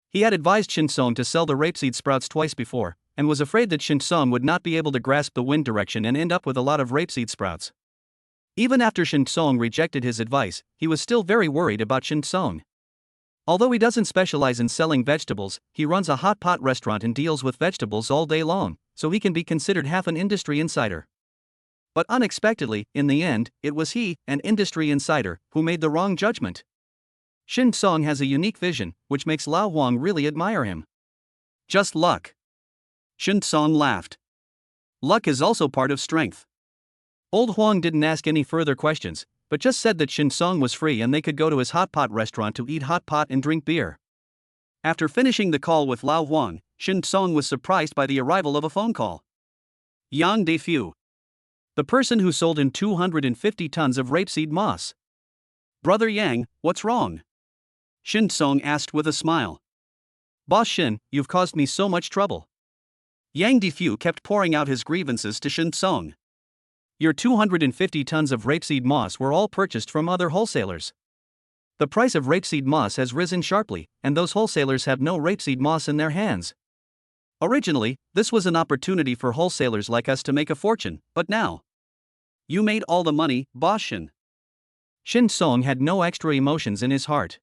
[SPEAKER 2] He had advised Shin Song to sell the rapeseed sprouts twice before, and was afraid that Shin Song would not be able to grasp the wind direction and end up with a lot of rapeseed sprouts. Even after Shin Song rejected his advice, he was still very worried about Shin Song. Although he doesn't specialize in selling vegetables, he runs a hot pot restaurant and deals with vegetables all day long, so he can be considered half an industry insider. But unexpectedly, in the end, it was he, an industry insider, who made the wrong judgment. Shin Song has a unique vision, which makes Lao Huang really admire him.
[SPEAKER 1] Just luck. Shin Song laughed. Luck is also part of strength.
[SPEAKER 2] Old Huang didn't ask any further questions, but just said that Shin Song was free and they could go to his hot pot restaurant to eat hot pot and drink beer.
[SPEAKER 1] After finishing the call with Lao Huang, Shin Song was surprised by the arrival of a phone call. Yang Defu.
[SPEAKER 2] The person who sold him 250 tons of rapeseed moss.
[SPEAKER 1] Brother Yang, what's wrong? Shin Song asked with a smile.
[SPEAKER 2] Boss Shin, you've caused me so much trouble.
[SPEAKER 1] Yang Defu kept pouring out his grievances to Shin Song.
[SPEAKER 2] Your 250 tons of rapeseed moss were all purchased from other wholesalers. The price of rapeseed moss has risen sharply, and those wholesalers have no rapeseed moss in their hands.
[SPEAKER 1] Originally, this was an opportunity for wholesalers like us to make a fortune, but now you made all the money, Boss Shin.
[SPEAKER 2] Shin Song had no extra emotions in his heart.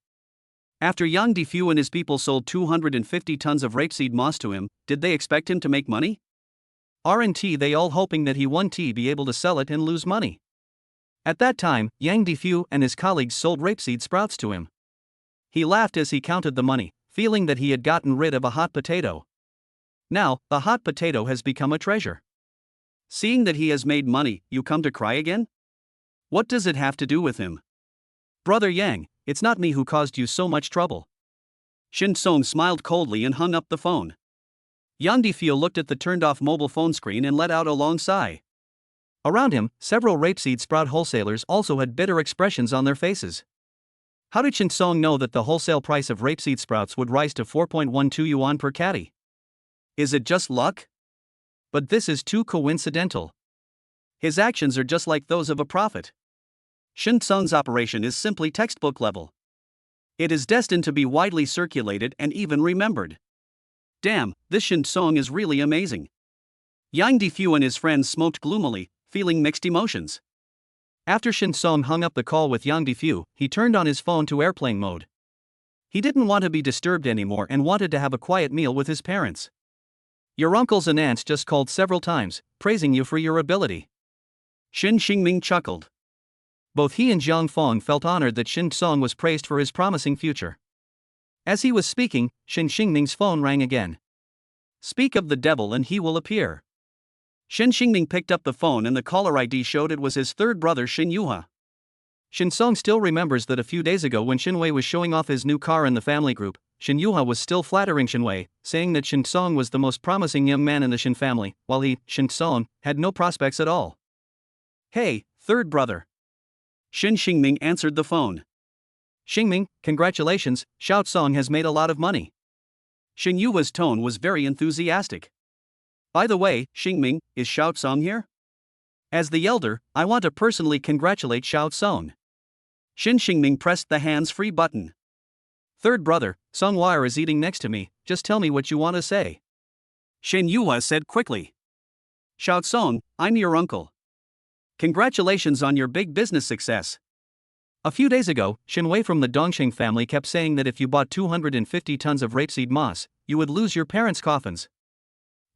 [SPEAKER 1] After Yang Defu and his people sold 250 tons of rapeseed moss to him, did they expect him to make money?
[SPEAKER 2] Aren't they all hoping that he won't be able to sell it and lose money? At that time, Yang Defu and his colleagues sold rapeseed sprouts to him. He laughed as he counted the money, feeling that he had gotten rid of a hot potato. Now, the hot potato has become a treasure.
[SPEAKER 1] Seeing that he has made money, you come to cry again? What does it have to do with him?
[SPEAKER 2] Brother Yang, it's not me who caused you so much trouble.
[SPEAKER 1] Shin Song smiled coldly and hung up the phone. Yang Defu looked at the turned-off mobile phone screen and let out a long sigh.
[SPEAKER 2] Around him, several rapeseed sprout wholesalers also had bitter expressions on their faces. How did Shin Song know that the wholesale price of rapeseed sprouts would rise to 4.12 yuan per caddy?
[SPEAKER 1] Is it just luck?
[SPEAKER 2] But this is too coincidental.
[SPEAKER 1] His actions are just like those of a prophet. Shin Song's operation is simply textbook level. It is destined to be widely circulated and even remembered. Damn, this Shin Song is really amazing. Yang Defu and his friends smoked gloomily, feeling mixed emotions.
[SPEAKER 2] After Shin Song hung up the call with Yang Defu, he turned on his phone to airplane mode. He didn't want to be disturbed anymore and wanted to have a quiet meal with his parents. Your uncles and aunts just called several times, praising you for your ability.
[SPEAKER 1] Shin Xingming chuckled.
[SPEAKER 2] Both he and Jiang Fong felt honored that Shin Song was praised for his promising future. As he was speaking, Shin Xingming's phone rang again.
[SPEAKER 1] Speak of the devil and he will appear. Shin Xingming picked up the phone and the caller ID showed it was his third brother Shin Yuha.
[SPEAKER 2] Shin Song still remembers that a few days ago when Shin Wei was showing off his new car in the family group, Shin Yuha was still flattering Shin Wei, saying that Shin Song was the most promising young man in the Shin family, while he, Shin Song, had no prospects at all.
[SPEAKER 1] Hey, third brother. Shin Xingming answered the phone.
[SPEAKER 2] Xingming, congratulations, Xiao Song has made a lot of money.
[SPEAKER 1] Shin Yuha's tone was very enthusiastic. By the way, Xingming, is Xiao Song here? As the elder, I want to personally congratulate Xiao Song. Shin Xingming pressed the hands-free button.
[SPEAKER 2] Third brother, Song Wire is eating next to me, just tell me what you want to say.
[SPEAKER 1] Shin Yuha said quickly. Xiao Song, I'm your uncle. Congratulations on your big business success.
[SPEAKER 2] A few days ago, Shin Wei from the Dongxing family kept saying that if you bought 250 tons of rapeseed moss, you would lose your parents' coffins.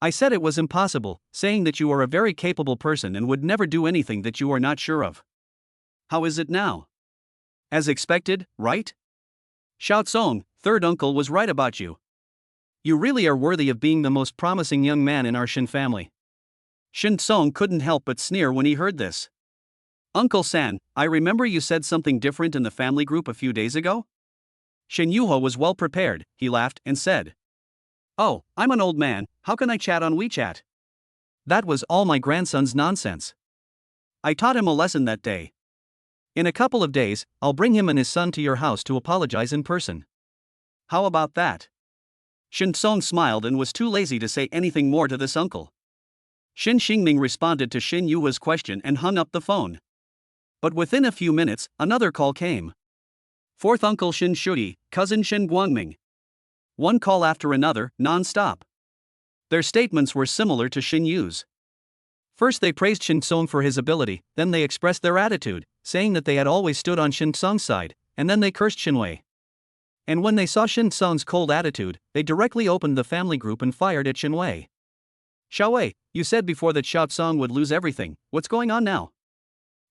[SPEAKER 2] I said it was impossible, saying that you are a very capable person and would never do anything that you are not sure of.
[SPEAKER 1] How is it now? As expected, right? Xiao Song, third uncle was right about you.
[SPEAKER 2] You really are worthy of being the most promising young man in our Shin family.
[SPEAKER 1] Shin Song couldn't help but sneer when he heard this. Uncle San, I remember you said something different in the family group a few days ago? Shin Yuha was well prepared, he laughed and said. Oh, I'm an old man, how can I chat on WeChat?
[SPEAKER 2] That was all my grandson's nonsense.
[SPEAKER 1] I taught him a lesson that day.
[SPEAKER 2] In a couple of days, I'll bring him and his son to your house to apologize in person.
[SPEAKER 1] How about that? Shin Song smiled and was too lazy to say anything more to this uncle. Shin Xingming responded to Shin Yuhua's question and hung up the phone. But within a few minutes, another call came. Fourth uncle Shin Shui, cousin Shin Guangming. One call after another, non-stop. Their statements were similar to Shin Yu's.
[SPEAKER 2] First they praised Shin Song for his ability, then they expressed their attitude, saying that they had always stood on Shin Song's side, and then they cursed Shin Wei. And when they saw Shin Song's cold attitude, they directly opened the family group and fired at Shin Wei. Xiao Wei, you said before that Xiao Song would lose everything, what's going on now?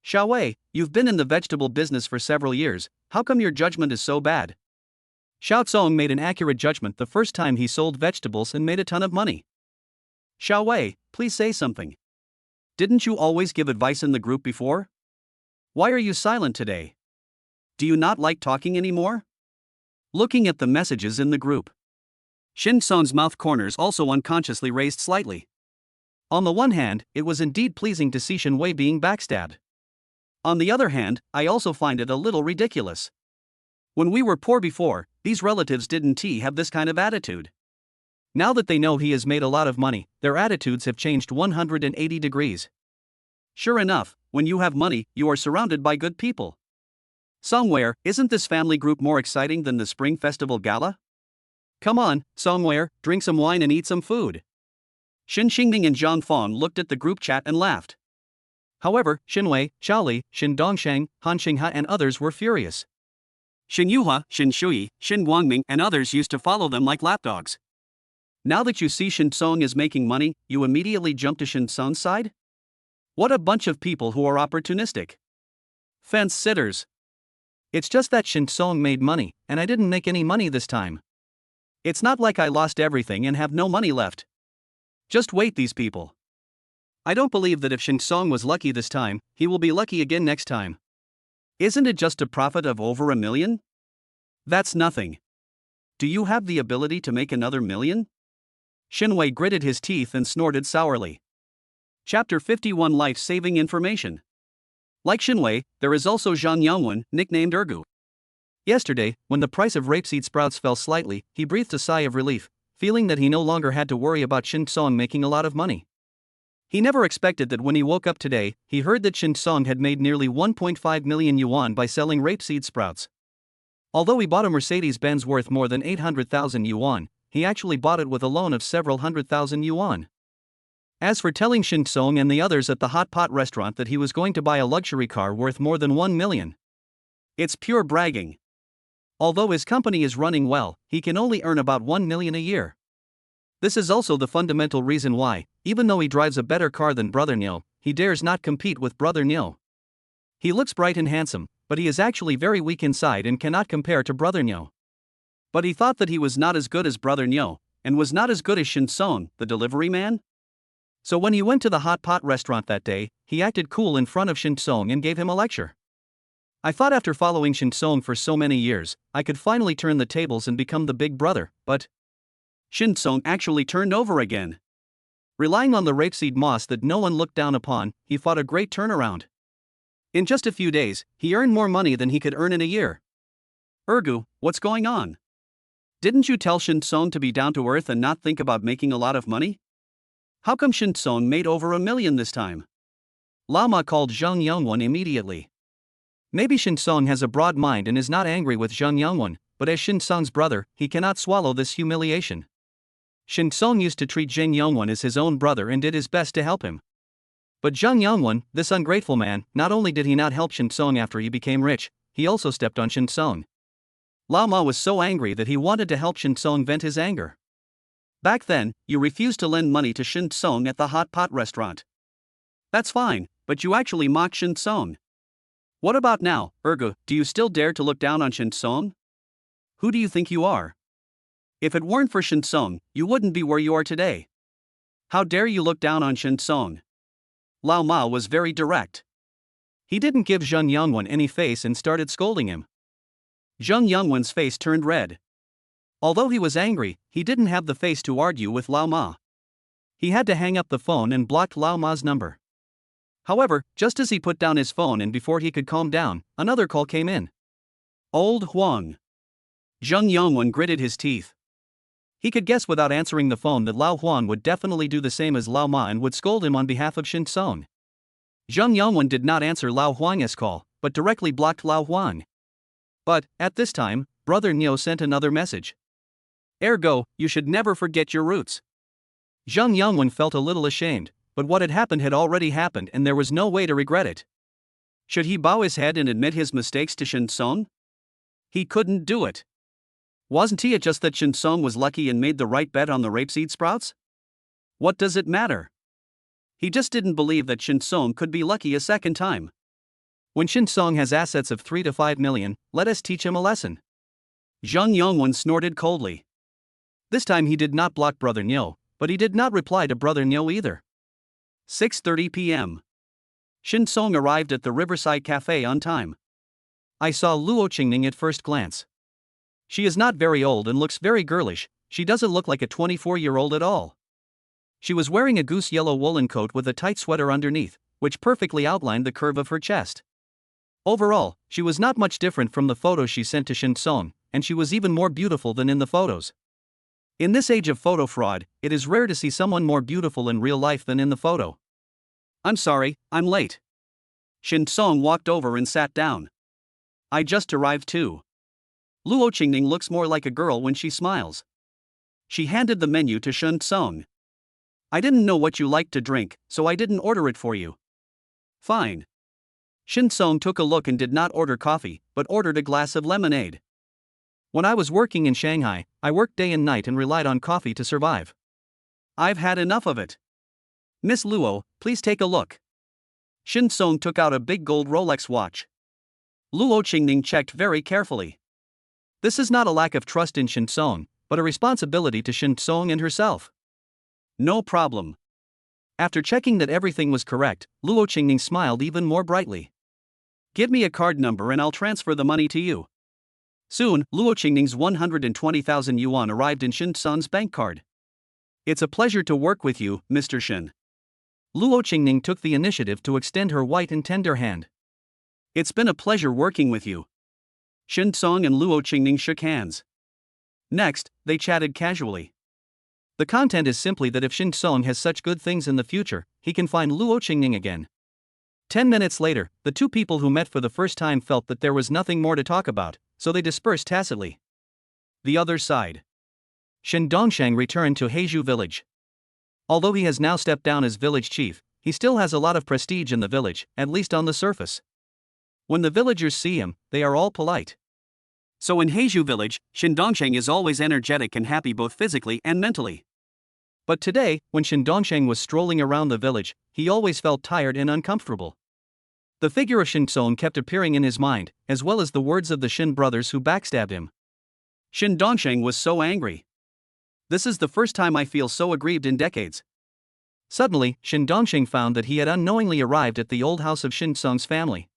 [SPEAKER 2] Xiao Wei, you've been in the vegetable business for several years, how come your judgment is so bad? Xiao Song made an accurate judgment the first time he sold vegetables and made a ton of money.
[SPEAKER 1] Xiao Wei, please say something. Didn't you always give advice in the group before? Why are you silent today? Do you not like talking anymore? Looking at the messages in the group, Shin Song's mouth corners also unconsciously raised slightly.
[SPEAKER 2] On the one hand, it was indeed pleasing to see Shin Wei being backstabbed.
[SPEAKER 1] On the other hand, I also find it a little ridiculous. When we were poor before, these relatives didn't have this kind of attitude.
[SPEAKER 2] Now that they know he has made a lot of money, their attitudes have changed 180 degrees.
[SPEAKER 1] Sure enough, when you have money, you are surrounded by good people. Songware, isn't this family group more exciting than the Spring Festival Gala?
[SPEAKER 2] Come on, Songware, drink some wine and eat some food.
[SPEAKER 1] Shin Xingming and Zhang Fong looked at the group chat and laughed.
[SPEAKER 2] However, Shin Wei, Xiao Li, Shin Dongsheng, Han Xingha and others were furious.
[SPEAKER 1] Shin Yuhua, Shin Shui, Shin Guangming and others used to follow them like lapdogs. Now that you see Shin Song is making money, you immediately jump to Shin Song's side? What a bunch of people who are opportunistic. Fence sitters.
[SPEAKER 2] It's just that Shin Song made money, and I didn't make any money this time.
[SPEAKER 1] It's not like I lost everything and have no money left. Just wait, these people. I don't believe that if Shin Song was lucky this time, he will be lucky again next time. Isn't it just a profit of over $1 million? That's nothing. Do you have the ability to make another $1 million? Shin Wei gritted his teeth and snorted sourly. Chapter 51 Life-Saving Information. Like Shin Wei, there is also Zhang Yongwen, nicknamed Ergu.
[SPEAKER 2] Yesterday, when the price of rapeseed sprouts fell slightly, he breathed a sigh of relief, feeling that he no longer had to worry about Shin Song making a lot of money. He never expected that when he woke up today, he heard that Shin Song had made nearly 1.5 million yuan by selling rapeseed sprouts. Although he bought a Mercedes-Benz worth more than 800,000 yuan, he actually bought it with a loan of several 100,000 yuan. As for telling Shin Song and the others at the hot pot restaurant that he was going to buy a luxury car worth more than 1 million, it's pure bragging. Although his company is running well, he can only earn about 1 million a year. This is also the fundamental reason why, even though he drives a better car than Brother Niu, he dares not compete with Brother Niu. He looks bright and handsome, but he is actually very weak inside and cannot compare to Brother Niu. But he thought that he was not as good as Brother Niu, and was not as good as Shin Song, the delivery man. So when he went to the hot pot restaurant that day, he acted cool in front of Shin Song and gave him a lecture. I thought after following Shin Song for so many years, I could finally turn the tables and become the big brother, but Shin Song actually turned over again. Relying on the rapeseed moss that no one looked down upon, he fought a great turnaround. In just a few days, he earned more money than he could earn in a year. Ergu, what's going on? Didn't you tell Shin Song to be down to earth and not think about making a lot of money? How come Shin Song made over 1 million this time? Lama called Zhang Yongwen immediately. Maybe Shin Song has a broad mind and is not angry with Zhang Yongwen, but as Shin Song's brother, he cannot swallow this humiliation. Shin Song used to treat Zhang Yongwen as his own brother and did his best to help him. But Zhang Yongwen, this ungrateful man, not only did he not help Shin Song after he became rich, he also stepped on Shin Song. Lama was so angry that he wanted to help Shin Song vent his anger. Back then, you refused to lend money to Shin Song at the hot pot restaurant. That's fine, but you actually mocked Shin Song. What about now, Ergu, do you still dare to look down on Shin Song? Who do you think you are? If it weren't for Shin Song, you wouldn't be where you are today. How dare you look down on Shin Song? Lao Ma was very direct. He didn't give Zhang Yongwen any face and started scolding him. Zhang Yongwen's face turned red. Although he was angry, he didn't have the face to argue with Lao Ma. He had to hang up the phone and blocked Lao Ma's number. However, just as he put down his phone and before he could calm down, another call came in.
[SPEAKER 1] Old Huang. Zheng Yongwen gritted his teeth.
[SPEAKER 2] He could guess without answering the phone that Lao Huang would definitely do the same as Lao Ma and would scold him on behalf of Shin Song. Zheng Yongwen did not answer Lao Huang's call, but directly blocked Lao Huang. But, at this time, Brother Niu sent another message.
[SPEAKER 1] Ergo, you should never forget your roots.
[SPEAKER 2] Zheng Yongwen felt a little ashamed, but what had already happened and there was no way to regret it.
[SPEAKER 1] Should he bow his head and admit his mistakes to Shin Song? He couldn't do it. Wasn't it just that Shin Song was lucky and made the right bet on the rapeseed sprouts? What does it matter? He just didn't believe that Shin Song could be lucky a second time.
[SPEAKER 2] When Shin Song has assets of 3 to 5 million, let us teach him a lesson.
[SPEAKER 1] Zheng Yongwen snorted coldly.
[SPEAKER 2] This time he did not block Brother Niu, but he did not reply to Brother Niu either.
[SPEAKER 1] 6:30 p.m. Shin Song arrived at the Riverside Cafe on time.
[SPEAKER 2] I saw Luo Qingning at first glance. She is not very old and looks very girlish. She doesn't look like a 24-year-old at all. She was wearing a goose yellow woolen coat with a tight sweater underneath, which perfectly outlined the curve of her chest. Overall, she was not much different from the photos she sent to Shin Song, and she was even more beautiful than in the photos. In this age of photo fraud, it is rare to see someone more beautiful in real life than in the photo.
[SPEAKER 1] I'm sorry, I'm late. Shin Song walked over and sat down. I just arrived too. Luo Qingning looks more like a girl when she smiles. She handed the menu to Shin Song. I didn't know what you liked to drink, so I didn't order it for you. Fine. Shin Song took a look and did not order coffee, but ordered a glass of lemonade.
[SPEAKER 2] When I was working in Shanghai, I worked day and night and relied on coffee to survive.
[SPEAKER 1] I've had enough of it. Miss Luo, please take a look. Shin Song took out a big gold Rolex watch. Luo Qingning checked very carefully.
[SPEAKER 2] This is not a lack of trust in Shin Song, but a responsibility to Shin Song and herself.
[SPEAKER 1] No problem.
[SPEAKER 2] After checking that everything was correct, Luo Qingning smiled even more brightly.
[SPEAKER 1] Give me a card number and I'll transfer the money to you. Soon, Luo Qingning's 120,000 yuan arrived in Shin Song's bank card. It's a pleasure to work with you, Mr. Shin.
[SPEAKER 2] Luo Qingning took the initiative to extend her white and tender hand.
[SPEAKER 1] It's been a pleasure working with you. Shin Song and Luo Qingning shook hands. Next, they chatted casually.
[SPEAKER 2] The content is simply that if Shin Song has such good things in the future, he can find Luo Qingning again. 10 minutes later, the two people who met for the first time felt that there was nothing more to talk about, so they dispersed tacitly.
[SPEAKER 1] The other side.
[SPEAKER 2] Shin Dongsheng returned to Heizhou village. Although he has now stepped down as village chief, he still has a lot of prestige in the village, at least on the surface. When the villagers see him, they are all polite.
[SPEAKER 1] So in Heizhou village, Shin Dongsheng is always energetic and happy both physically and mentally.
[SPEAKER 2] But today, when Shin Dongsheng was strolling around the village, he always felt tired and uncomfortable. The figure of Shin Song kept appearing in his mind, as well as the words of the Shin brothers who backstabbed him.
[SPEAKER 1] Shin Dongsheng was so angry. This is the first time I feel so aggrieved in decades.
[SPEAKER 2] Suddenly, Shin Dongsheng found that he had unknowingly arrived at the old house of Shin Song's family.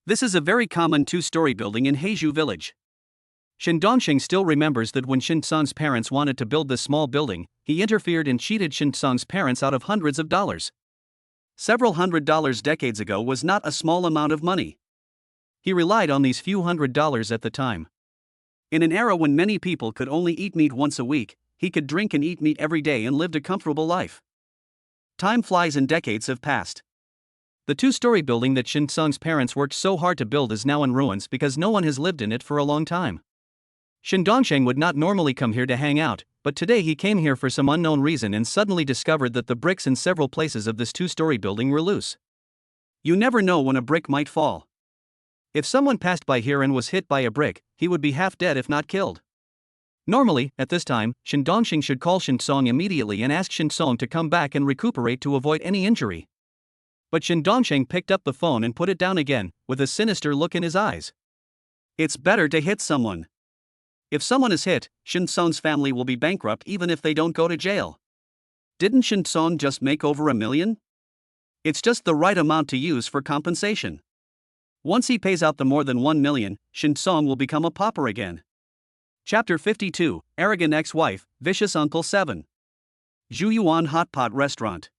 [SPEAKER 1] This is a very common two-story building in Heizhou village.
[SPEAKER 2] Shin Dongsheng still remembers that when Shin Song's parents wanted to build this small building, he interfered and cheated Shin Song's parents out of hundreds of dollars.
[SPEAKER 1] Several $100s decades ago was not a small amount of money.
[SPEAKER 2] He relied on these few $100s at the time.
[SPEAKER 1] In an era when many people could only eat meat once a week, he could drink and eat meat every day and lived a comfortable life. Time flies and decades have passed.
[SPEAKER 2] The two-story building that Shin Song's parents worked so hard to build is now in ruins because no one has lived in it for a long time. Shin Dongsheng would not normally come here to hang out, but today he came here for some unknown reason and suddenly discovered that the bricks in several places of this two-story building were loose.
[SPEAKER 1] You never know when a brick might fall.
[SPEAKER 2] If someone passed by here and was hit by a brick, he would be half dead if not killed. Normally, at this time, Shin Dongsheng should call Shin Song immediately and ask Shin Song to come back and recuperate to avoid any injury. But Shin Dongsheng picked up the phone and put it down again, with a sinister look in his eyes.
[SPEAKER 1] It's better to hit someone. If someone is hit, Shin Song's family will be bankrupt even if they don't go to jail. Didn't Shin Song just make over $1 million? It's just the right amount to use for compensation. Once he pays out the more than $1 million, Shin Song will become a pauper again. Chapter 52, Arrogant Ex-Wife, Vicious Uncle 7. Zhu Yuan Hot Pot Restaurant.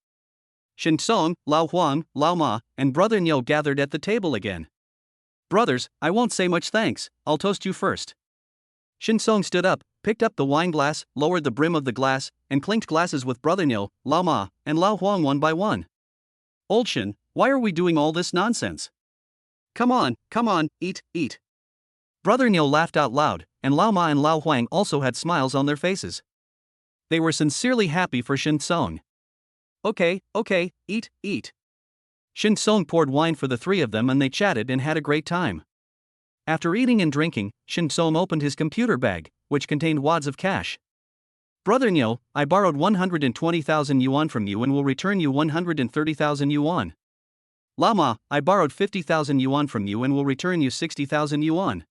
[SPEAKER 2] Shin Song, Lao Huang, Lao Ma, and Brother Niu gathered at the table again. Brothers, I won't say much thanks, I'll toast you first. Shin Song stood up, picked up the wine glass, lowered the brim of the glass, and clinked glasses with Brother Niu, Lao Ma, and Lao Huang one by one. Old Shin, why are we doing all this nonsense? Come on, eat, eat. Brother Niu laughed out loud, and Lao Ma and Lao Huang also had smiles on their faces. They were sincerely happy for Shin Song. Okay, eat, eat. Shin Song poured wine for the three of them and they chatted and had a great time. After eating and drinking, Shin Song opened his computer bag, which contained wads of cash. Brother Niu, I borrowed 120,000 yuan from you and will return you 130,000 yuan. Lama, I borrowed 50,000 yuan from you and will return you 60,000 yuan.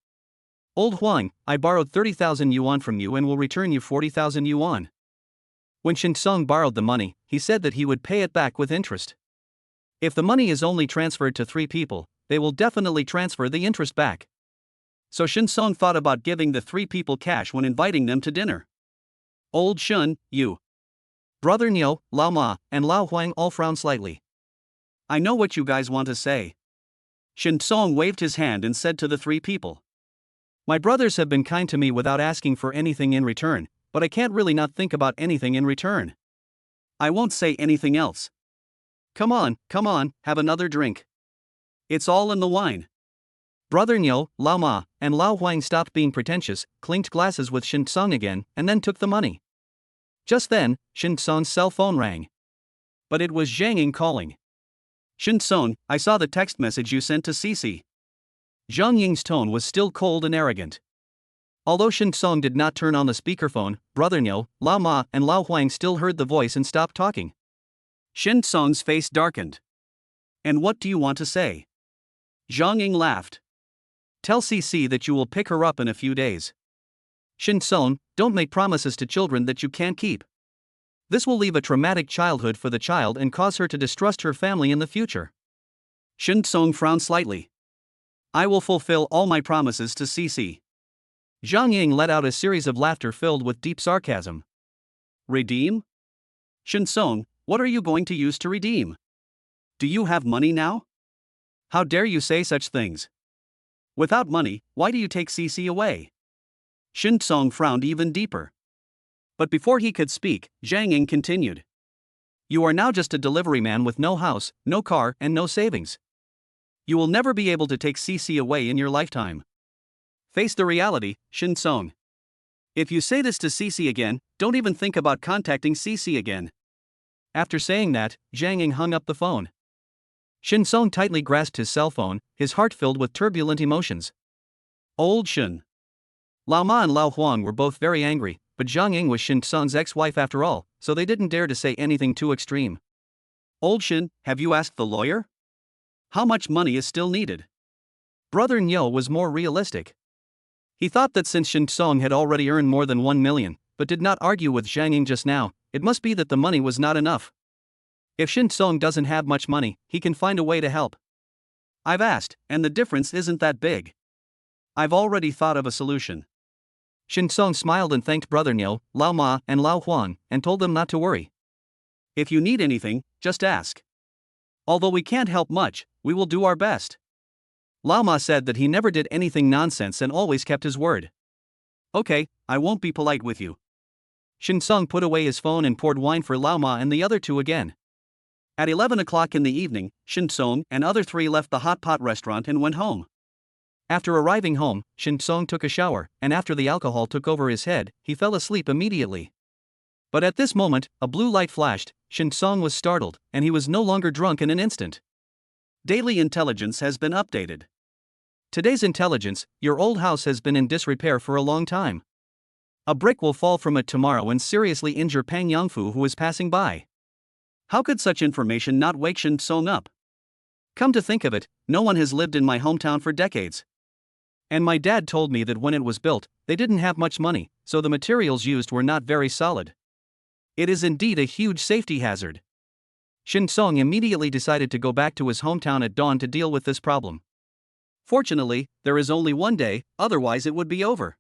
[SPEAKER 2] Old Huang, I borrowed 30,000 yuan from you and will return you 40,000 yuan. When Shin Song borrowed the money, he said that he would pay it back with interest. If the money is only transferred to 3 people, they will definitely transfer the interest back. So Shin Song thought about giving the 3 people cash when inviting them to dinner. Old Shun, you. Brother Niu, Lao Ma, and Lao Huang all frowned slightly. I know what you guys want to say. Shin Song waved his hand and said to the 3 people. My brothers have been kind to me without asking for anything in return, but I can't really not think about anything in return. I won't say anything else. Come on, have another drink. It's all in the wine. Brother Niu, Lao Ma, and Lao Huang stopped being pretentious, clinked glasses with Shin Song again, and then took the money. Just then, Shin Song's cell phone rang. But it was Zhang Ying calling. Shin Song, I saw the text message you sent to Cici. Zhang Ying's tone was still cold and arrogant. Although Shin Song did not turn on the speakerphone, Brother Niu, Lao Ma, and Lao Huang still heard the voice and stopped talking. Shin Song's face darkened. And what do you want to say? Zhang Ying laughed. Tell Cici that you will pick her up in a few days. Shin Song, don't make promises to children that you can't keep. This will leave a traumatic childhood for the child and cause her to distrust her family in the future. Shin Song frowned slightly. I will fulfill all my promises to Cici. Zhang Ying let out a series of laughter filled with deep sarcasm. Redeem? Shin Song, what are you going to use to redeem? Do you have money now? How dare you say such things? Without money, why do you take Cici away? Shin Song frowned even deeper. But before he could speak, Zhang Ying continued. You are now just a delivery man with no house, no car, and no savings. You will never be able to take Cici away in your lifetime. Face the reality, Shin Song. If you say this to Cici again, don't even think about contacting Cici again. After saying that, Zhang Ying hung up the phone. Shin Song tightly grasped his cell phone, his heart filled with turbulent emotions. Old Shin. Lao Ma and Lao Huang were both very angry, but Zhang Ying was Shin Song's ex-wife after all, so they didn't dare to say anything too extreme. Old Shin, have you asked the lawyer? How much money is still needed? Brother Niu was more realistic. He thought that since Shin Song had already earned more than 1 million, but did not argue with Zhang Ying just now, it must be that the money was not enough. If Shin Song doesn't have much money, he can find a way to help. I've asked, and the difference isn't that big. I've already thought of a solution. Shin Song smiled and thanked Brother Niu, Lao Ma, and Lao Huang, and told them not to worry. If you need anything, just ask. Although we can't help much, we will do our best. Lao Ma said that he never did anything nonsense and always kept his word. Okay, I won't be polite with you. Shin Song put away his phone and poured wine for Lao Ma and the other 2 again. At 11 o'clock in the evening, Shin Song and other 3 left the hot pot restaurant and went home. After arriving home, Shin Song took a shower, and after the alcohol took over his head, he fell asleep immediately. But at this moment, a blue light flashed, Shin Song was startled, and he was no longer drunk in an instant. Daily intelligence has been updated. Today's intelligence, your old house has been in disrepair for a long time. A brick will fall from it tomorrow and seriously injure Pang Yangfu who is passing by. How could such information not wake Shin Song up? Come to think of it, no one has lived in my hometown for decades. And my dad told me that when it was built, they didn't have much money, so the materials used were not very solid. It is indeed a huge safety hazard. Shin Song immediately decided to go back to his hometown at dawn to deal with this problem. Fortunately, there is only one day, otherwise it would be over.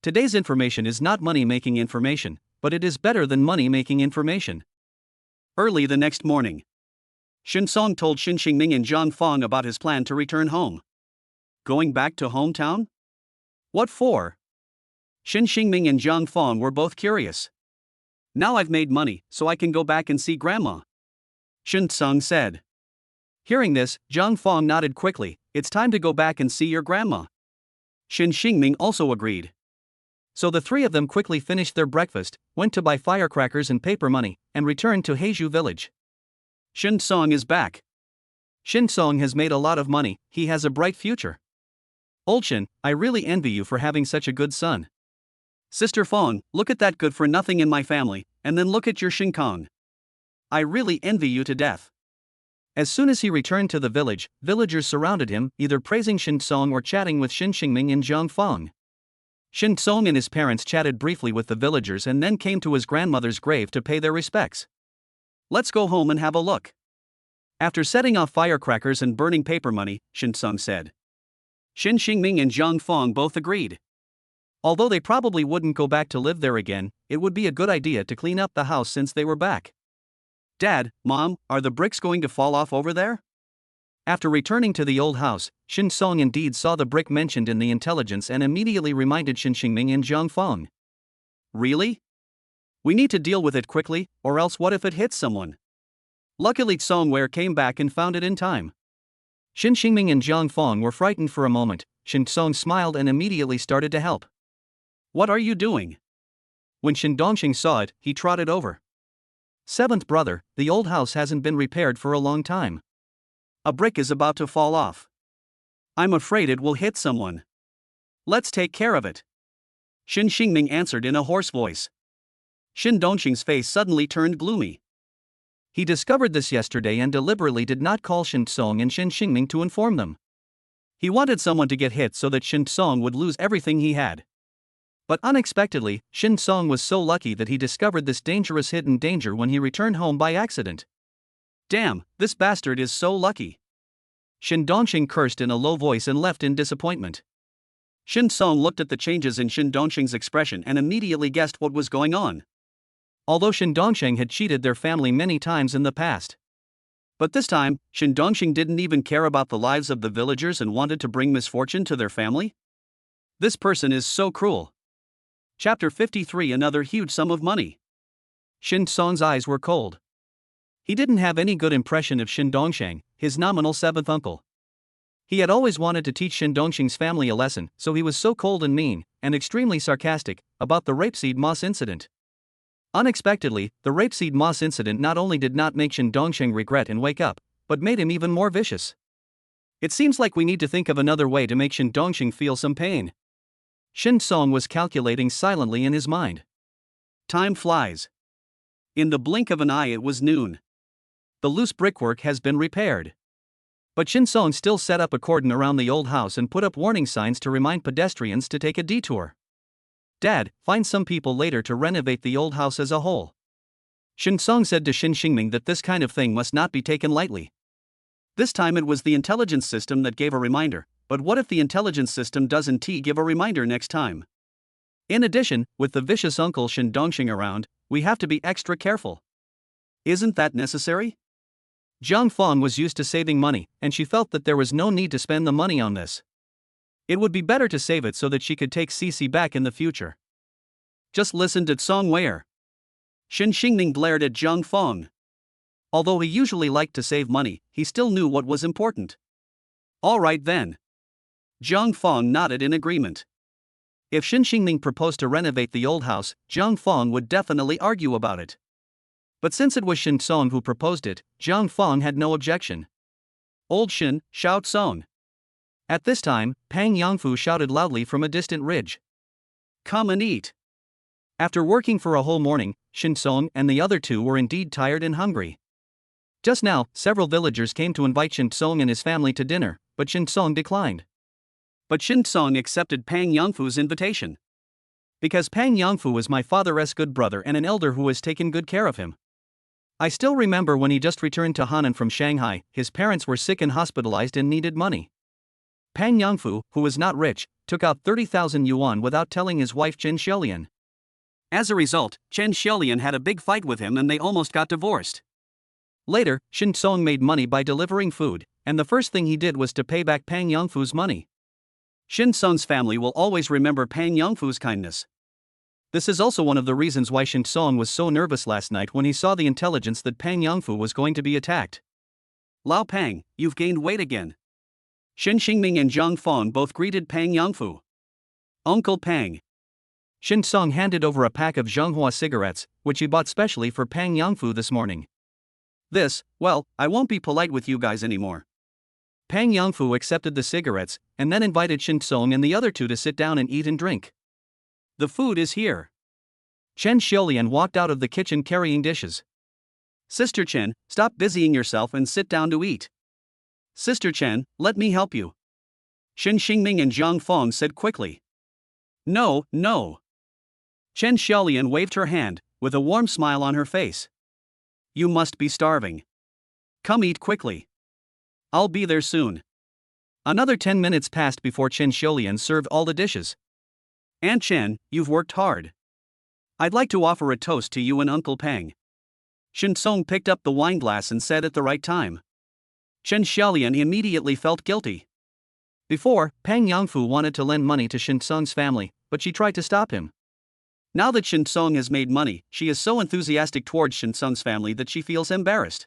[SPEAKER 2] Today's information is not money-making information, but it is better than money-making information. Early the next morning,
[SPEAKER 1] Shen Song told Xin Xingming and Zhang Fong about his plan to return home. Going back to hometown? What for? Xin Xingming and Zhang Fong were both curious. Now I've made money, so I can go back and see Grandma, Shen Song said. Hearing this, Zhang Fong nodded quickly. It's time to go back and see your grandma. Xin Xingming also agreed. So the three of them quickly finished their breakfast, went to buy firecrackers and paper money, and returned to Heizhou village. Shen Song is back. Shen Song has made a lot of money, he has a bright future. Old Shen, I really envy you for having such a good son. Sister Fong, look at that good for nothing in my family, and then look at your Shen Kong. I really envy you to death. As soon as he returned to the village, villagers surrounded him, either praising Shen Song or chatting with Xin Xingming and Zhang Fong. Shen Song and his parents chatted briefly with the villagers and then came to his grandmother's grave to pay their respects. Let's go home and have a look. After setting off firecrackers and burning paper money, Shen Song said. Xin Xingming and Zhang Fong both agreed. Although they probably wouldn't go back to live there again, it would be a good idea to clean up the house since they were back. Dad, Mom, are the bricks going to fall off over there? After returning to the old house, Shen Song indeed saw the brick mentioned in the intelligence and immediately reminded Xin Xingming and Zhang Fong. Really? We need to deal with it quickly, or else what if it hits someone? Luckily Songware came back and found it in time. Xin Xingming and Zhang Fong were frightened for a moment. Shen Song smiled and immediately started to help. What are you doing? When Shen Dongxing saw it, he trotted over. Seventh brother, the old house hasn't been repaired for a long time. A brick is about to fall off. I'm afraid it will hit someone. Let's take care of it. Xin Xingming answered in a hoarse voice. Shen Dongxing's face suddenly turned gloomy. He discovered this yesterday and deliberately did not call Shen Song and Xin Xingming to inform them. He wanted someone to get hit so that Shen Song would lose everything he had. But unexpectedly, Shen Song was so lucky that he discovered this dangerous hidden danger when he returned home by accident. Damn, this bastard is so lucky. Shen Dongxing cursed in a low voice and left in disappointment. Shen Song looked at the changes in Shen Dongxing's expression and immediately guessed what was going on. Although Shen Dongxing had cheated their family many times in the past. But this time, Shen Dongxing didn't even care about the lives of the villagers and wanted to bring misfortune to their family? This person is so cruel. Chapter 53 Another huge sum of money. Shen Song's eyes were cold. He didn't have any good impression of Shen Dongxing, his nominal seventh uncle. He had always wanted to teach Shen Dongxing's family a lesson, so he was so cold and mean, and extremely sarcastic, about the rapeseed moss incident. Unexpectedly, the rapeseed moss incident not only did not make Shen Dongxing regret and wake up, but made him even more vicious. It seems like we need to think of another way to make Shen Dongxing feel some pain. Shen Song was calculating silently in his mind. Time flies. In the blink of an eye it was noon. The loose brickwork has been repaired. But Shen Song still set up a cordon around the old house and put up warning signs to remind pedestrians to take a detour. Dad, find some people later to renovate the old house as a whole. Shen Song said to Xin Xingming that this kind of thing must not be taken lightly. This time it was the intelligence system that gave a reminder. But what if the intelligence system doesn't give a reminder next time? In addition, with the vicious uncle Shen Dongxing around, we have to be extra careful. Isn't that necessary? Zhang Fong was used to saving money, and she felt that there was no need to spend the money on this. It would be better to save it so that she could take Cici back in the future. Just listen to Song Wei. Xin Xingming glared at Zhang Fong. Although he usually liked to save money, he still knew what was important. All right then. Zhang Fong nodded in agreement. If Xin Xingming proposed to renovate the old house, Zhang Fong would definitely argue about it. But since it was Shen Song who proposed it, Zhang Fong had no objection. Old Shen, shout Song. At this time, Pang Yangfu shouted loudly from a distant ridge. Come and eat. After working for a whole morning, Shen Song and the other two were indeed tired and hungry. Just now, several villagers came to invite Shen Song and his family to dinner, but Shen Song declined. But Shen Song accepted Pang Yangfu's invitation. Because Pang Yangfu is my father's good brother and an elder who has taken good care of him. I still remember when he just returned to Henan from Shanghai, his parents were sick and hospitalized and needed money. Pang Yangfu, who was not rich, took out 30,000 yuan without telling his wife Chen Xiaolian. As a result, Chen Xiaolian had a big fight with him and they almost got divorced.
[SPEAKER 2] Later, Shin Song made money by delivering food, and the first thing he did was to pay back Pang Yongfu's money.
[SPEAKER 1] Shin Song's family will always remember Pang Yongfu's kindness.
[SPEAKER 2] This is also one of the reasons why Shin Song was so nervous last night when he saw the intelligence that Pang Yongfu was going to be attacked.
[SPEAKER 1] Lao Pang, you've gained weight again. Shin Xingming and Zhang Feng both greeted Pang Yongfu. Uncle Pang.
[SPEAKER 2] Shin Song handed over a pack of Zhonghua cigarettes, which he bought specially for Pang Yongfu this morning.
[SPEAKER 1] Well, I won't be polite with you guys anymore.
[SPEAKER 2] Pang Yongfu accepted the cigarettes, and then invited Shin Song and the other two to sit down and eat and drink.
[SPEAKER 1] The food is here.
[SPEAKER 2] Chen Xiaolian walked out of the kitchen carrying dishes.
[SPEAKER 1] Sister Chen, stop busying yourself and sit down to eat. Sister Chen, let me help you. Shin Xingming and Zhang Feng said quickly. No. Chen Xiaolian waved her hand, with a warm smile on her face. You must be starving. Come eat quickly. I'll be there soon.
[SPEAKER 2] Another 10 minutes passed before Chen Xiaolian served all the dishes.
[SPEAKER 1] Aunt Chen, you've worked hard. I'd like to offer a toast to you and Uncle Pang. Shin Song picked up the wine glass and said at the right time. Chen Xiaolian immediately felt guilty.
[SPEAKER 2] Before, Pang Yongfu wanted to lend money to Shin Song's family, but she tried to stop him.
[SPEAKER 1] Now that Shin Song has made money, she is so enthusiastic towards Shin Song's family that she feels embarrassed.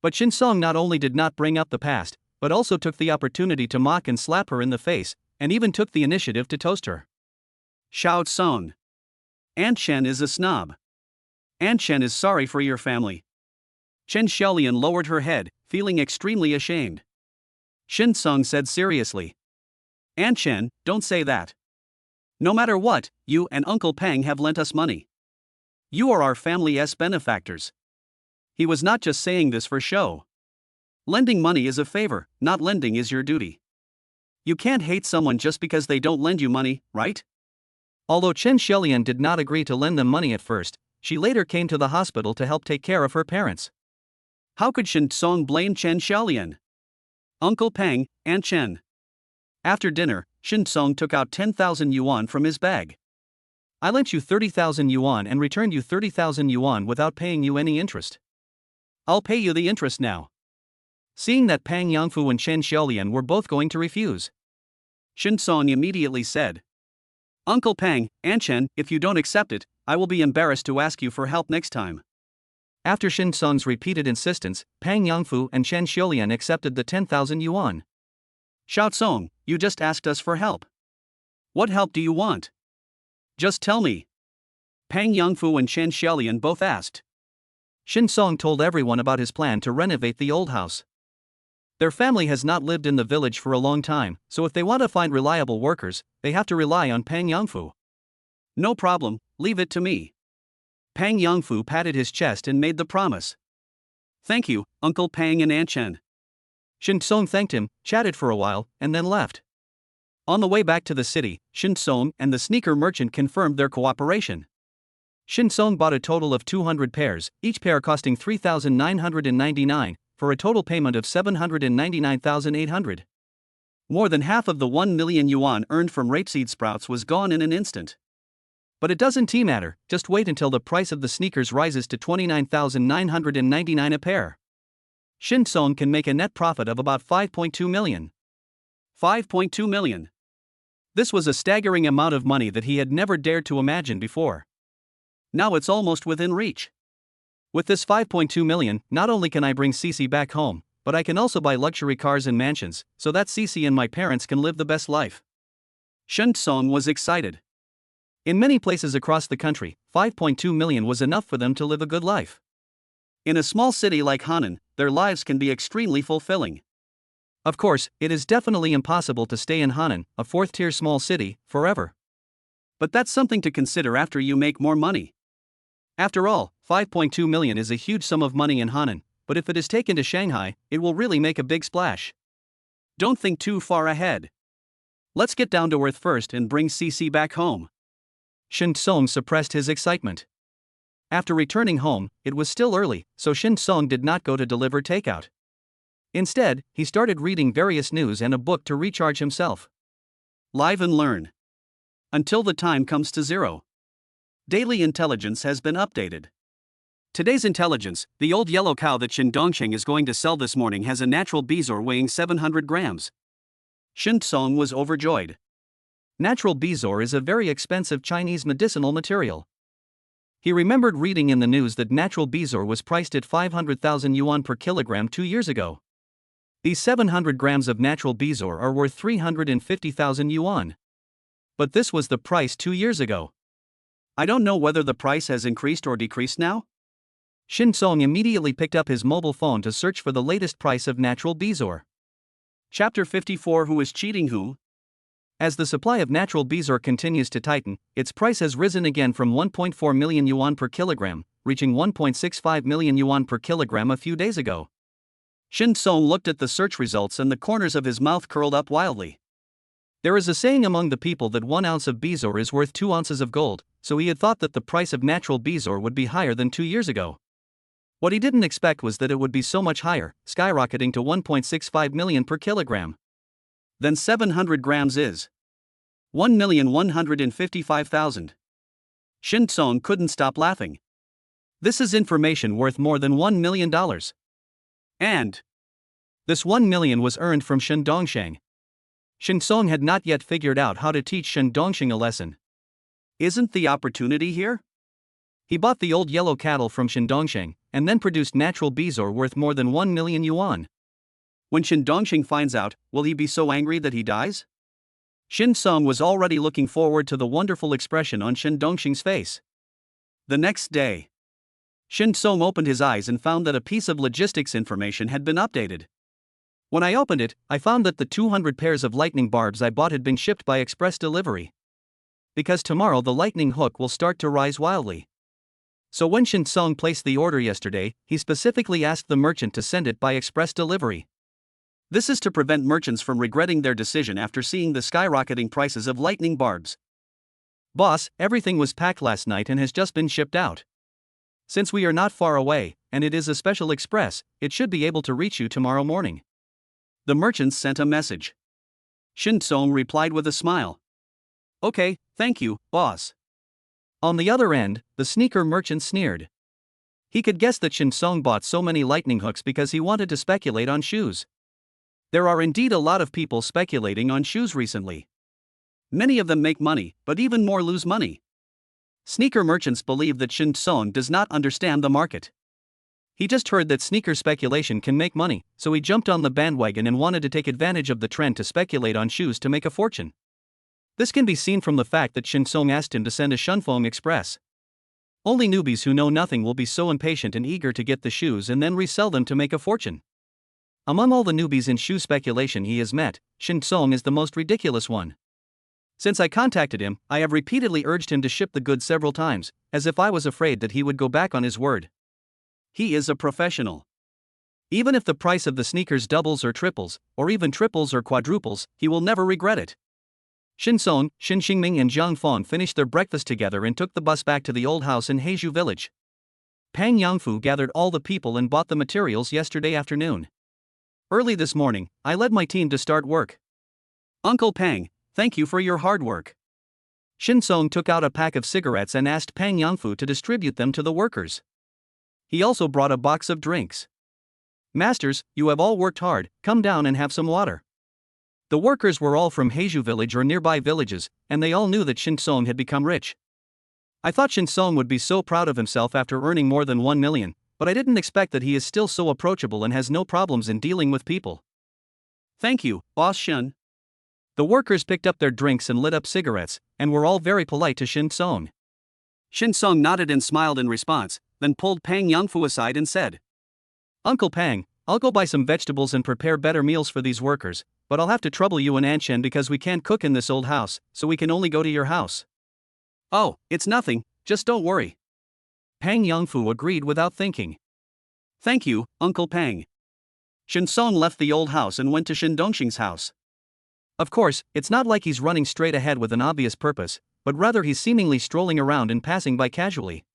[SPEAKER 2] But Shin Song not only did not bring up the past, but also took the opportunity to mock and slap her in the face, and even took the initiative to toast her.
[SPEAKER 1] Xiao Song. Aunt Chen is a snob. Aunt Chen is sorry for your family. Chen Xiaolian lowered her head, feeling extremely ashamed. Shin Song said seriously. Aunt Chen, don't say that. No matter what, you and Uncle Pang have lent us money. You are our family's benefactors. He was not just saying this for show. Lending money is a favor, not lending is your duty. You can't hate someone just because they don't lend you money, right?
[SPEAKER 2] Although Chen Xiaolian did not agree to lend them money at first, she later came to the hospital to help take care of her parents.
[SPEAKER 1] How could Shin Song blame Chen Xiaolian? Uncle Pang, Aunt Chen. After dinner, Shin Song took out 10,000 yuan from his bag.
[SPEAKER 2] I lent you 30,000 yuan and returned you 30,000 yuan without paying you any interest.
[SPEAKER 1] I'll pay you the interest now.
[SPEAKER 2] Seeing that Pang Yongfu and Chen Xiaolian were both going to refuse,
[SPEAKER 1] Shin Song immediately said, Uncle Pang, Aunt Chen, if you don't accept it, I will be embarrassed to ask you for help next time.
[SPEAKER 2] After Shin Song's repeated insistence, Pang Yongfu and Chen Xiaolian accepted the 10,000 yuan.
[SPEAKER 1] Xiao Song, you just asked us for help. What help do you want? Just tell me. Pang Yongfu and Chen Xiaolian both asked.
[SPEAKER 2] Shin Song told everyone about his plan to renovate the old house. Their family has not lived in the village for a long time, so if they want to find reliable workers, they have to rely on Pang Yongfu.
[SPEAKER 1] No problem, leave it to me. Pang Yongfu patted his chest and made the promise. Thank you, Uncle Pang and Aunt Chen.
[SPEAKER 2] Shin Song thanked him, chatted for a while, and then left. On the way back to the city, Shin Song and the sneaker merchant confirmed their cooperation. Shin Song bought a total of 200 pairs, each pair costing 3,999, for a total payment of 799,800. More than half of the 1 million yuan earned from rapeseed sprouts was gone in an instant. But it doesn't matter, just wait until the price of the sneakers rises to 29,999 a pair. Shin Song can make a net profit of about 5.2 million. 5.2 million. This was a staggering amount of money that he had never dared to imagine before. Now it's almost within reach. With this 5.2 million, not only can I bring Cece back home, but I can also buy luxury cars and mansions, so that Cece and my parents can live the best life. Shin Song was excited. In many places across the country, 5.2 million was enough for them to live a good life. In a small city like Hannan, their lives can be extremely fulfilling. Of course, it is definitely impossible to stay in Hannan, a fourth-tier small city, forever. But that's something to consider after you make more money. After all, 5.2 million is a huge sum of money in Hannan, but if it is taken to Shanghai, it will really make a big splash. Don't think too far ahead. Let's get down to earth first and bring Cece back home. Shin Song suppressed his excitement. After returning home, it was still early, so Shin Song did not go to deliver takeout. Instead, he started reading various news and a book to recharge himself. Live and learn. Until the time comes to zero. Daily intelligence has been updated.
[SPEAKER 1] Today's intelligence: the old yellow cow that Shin Dongsheng is going to sell this morning has a natural bezoar weighing 700 grams. Shin Song was overjoyed.
[SPEAKER 2] Natural bezoar is a very expensive Chinese medicinal material. He remembered reading in the news that natural bezoar was priced at 500,000 yuan per kilogram 2 years ago. These 700 grams of natural bezoar are worth 350,000 yuan. But this was the price 2 years ago.
[SPEAKER 1] I don't know whether the price has increased or decreased now.
[SPEAKER 2] Shin Song immediately picked up his mobile phone to search for the latest price of natural bezoar.
[SPEAKER 1] Chapter 54: Who is cheating who?
[SPEAKER 2] As the supply of natural bezoar continues to tighten, its price has risen again from 1.4 million yuan per kilogram, reaching 1.65 million yuan per kilogram a few days ago.
[SPEAKER 1] Shin Song looked at the search results and the corners of his mouth curled up wildly.
[SPEAKER 2] There is a saying among the people that 1 ounce of bezoar is worth 2 ounces of gold, so he had thought that the price of natural bezoar would be higher than 2 years ago. What he didn't expect was that it would be so much higher, skyrocketing to 1.65 million per kilogram.
[SPEAKER 1] Then 700 grams is 1,155,000. Shin Song couldn't stop laughing. This is information worth more than $1 million. And
[SPEAKER 2] this 1 million was earned from Shin Dongsheng. Shin Song had not yet figured out how to teach Shin Dongsheng a lesson.
[SPEAKER 1] Isn't the opportunity here?
[SPEAKER 2] He bought the old yellow cattle from Shin Dongsheng, and then produced natural bezoar worth more than 1 million yuan.
[SPEAKER 1] When Shin Dongsheng finds out, will he be so angry that he dies? Shin Song was already looking forward to the wonderful expression on Shin Dongsheng's face. The next day, Shin Song opened his eyes and found that a piece of logistics information had been updated. When I opened it, I found that the 200 pairs of lightning barbs I bought had been shipped by express delivery. Because tomorrow the lightning hook will start to rise wildly. So when Shin Song placed the order yesterday, he specifically asked the merchant to send it by express delivery. This is to prevent merchants from regretting their decision after seeing the skyrocketing prices of lightning barbs. Boss, everything was packed last night and has just been shipped out. Since we are not far away, and it is a special express, it should be able to reach you tomorrow morning. The merchants sent a message. Shin Song replied with a smile. Okay, thank you, boss. On the other end, the sneaker merchant sneered. He could guess that Shin Song bought so many lightning hooks because he wanted to speculate on shoes. There are indeed a lot of people speculating on shoes recently. Many of them make money, but even more lose money. Sneaker merchants believe that Shin Song does not understand the market. He just heard that sneaker speculation can make money, so he jumped on the bandwagon and wanted to take advantage of the trend to speculate on shoes to make a fortune. This can be seen from the fact that Shin Song asked him to send a Shunfeng Express. Only newbies who know nothing will be so impatient and eager to get the shoes and then resell them to make a fortune. Among all the newbies in shoe speculation he has met, Shin Song is the most ridiculous one. Since I contacted him, I have repeatedly urged him to ship the goods several times, as if I was afraid that he would go back on his word. He is a professional. Even if the price of the sneakers doubles or triples, or even triples or quadruples, he will never regret it. Shin Song, Shin Xingming and Zhang Fong finished their breakfast together and took the bus back to the old house in Heizhou village. Pang Yangfu gathered all the people and bought the materials yesterday afternoon. Early this morning, I led my team to start work. Uncle Pang, thank you for your hard work. Shin Song took out a pack of cigarettes and asked Pang Yangfu to distribute them to the workers. He also brought a box of drinks. Masters, you have all worked hard, come down and have some water. The workers were all from Heizhou village or nearby villages, and they all knew that Shin Song had become rich. I thought Shin Song would be so proud of himself after earning more than 1 million, but I didn't expect that he is still so approachable and has no problems in dealing with people. Thank you, Boss Shin. The workers picked up their drinks and lit up cigarettes, and were all very polite to Shin Song. Shin Song nodded and smiled in response, then pulled Pang Yangfu aside and said, Uncle Pang, I'll go buy some vegetables and prepare better meals for these workers, but I'll have to trouble you and Anshen because we can't cook in this old house, so we can only go to your house. Oh, it's nothing, just don't worry. Pang Yangfu agreed without thinking. Thank you, Uncle Pang. Shin Song left the old house and went to Shin Dongsheng's house. Of course, it's not like he's running straight ahead with an obvious purpose, but rather he's seemingly strolling around and passing by casually.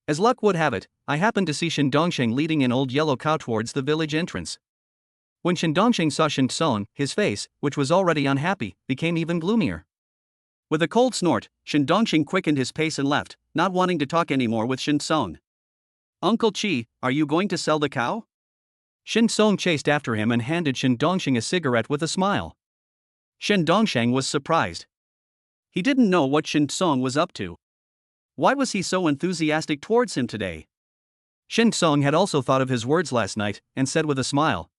[SPEAKER 1] As luck would have it, I happened to see Shin Dongsheng leading an old yellow cow towards the village entrance. When Shin Dongsheng saw Shin Song, his face, which was already unhappy, became even gloomier. With a cold snort, Shin Dongsheng quickened his pace and left, not wanting to talk anymore with Shin Song. Uncle Chi, are you going to sell the cow?
[SPEAKER 2] Shin Song chased after him and handed Shin Dongsheng a cigarette with a smile.
[SPEAKER 1] Shin Dongsheng was surprised. He didn't know what Shin Song was up to. Why was he so enthusiastic towards him today?
[SPEAKER 2] Shin Song had also thought of his words last night and said with a smile,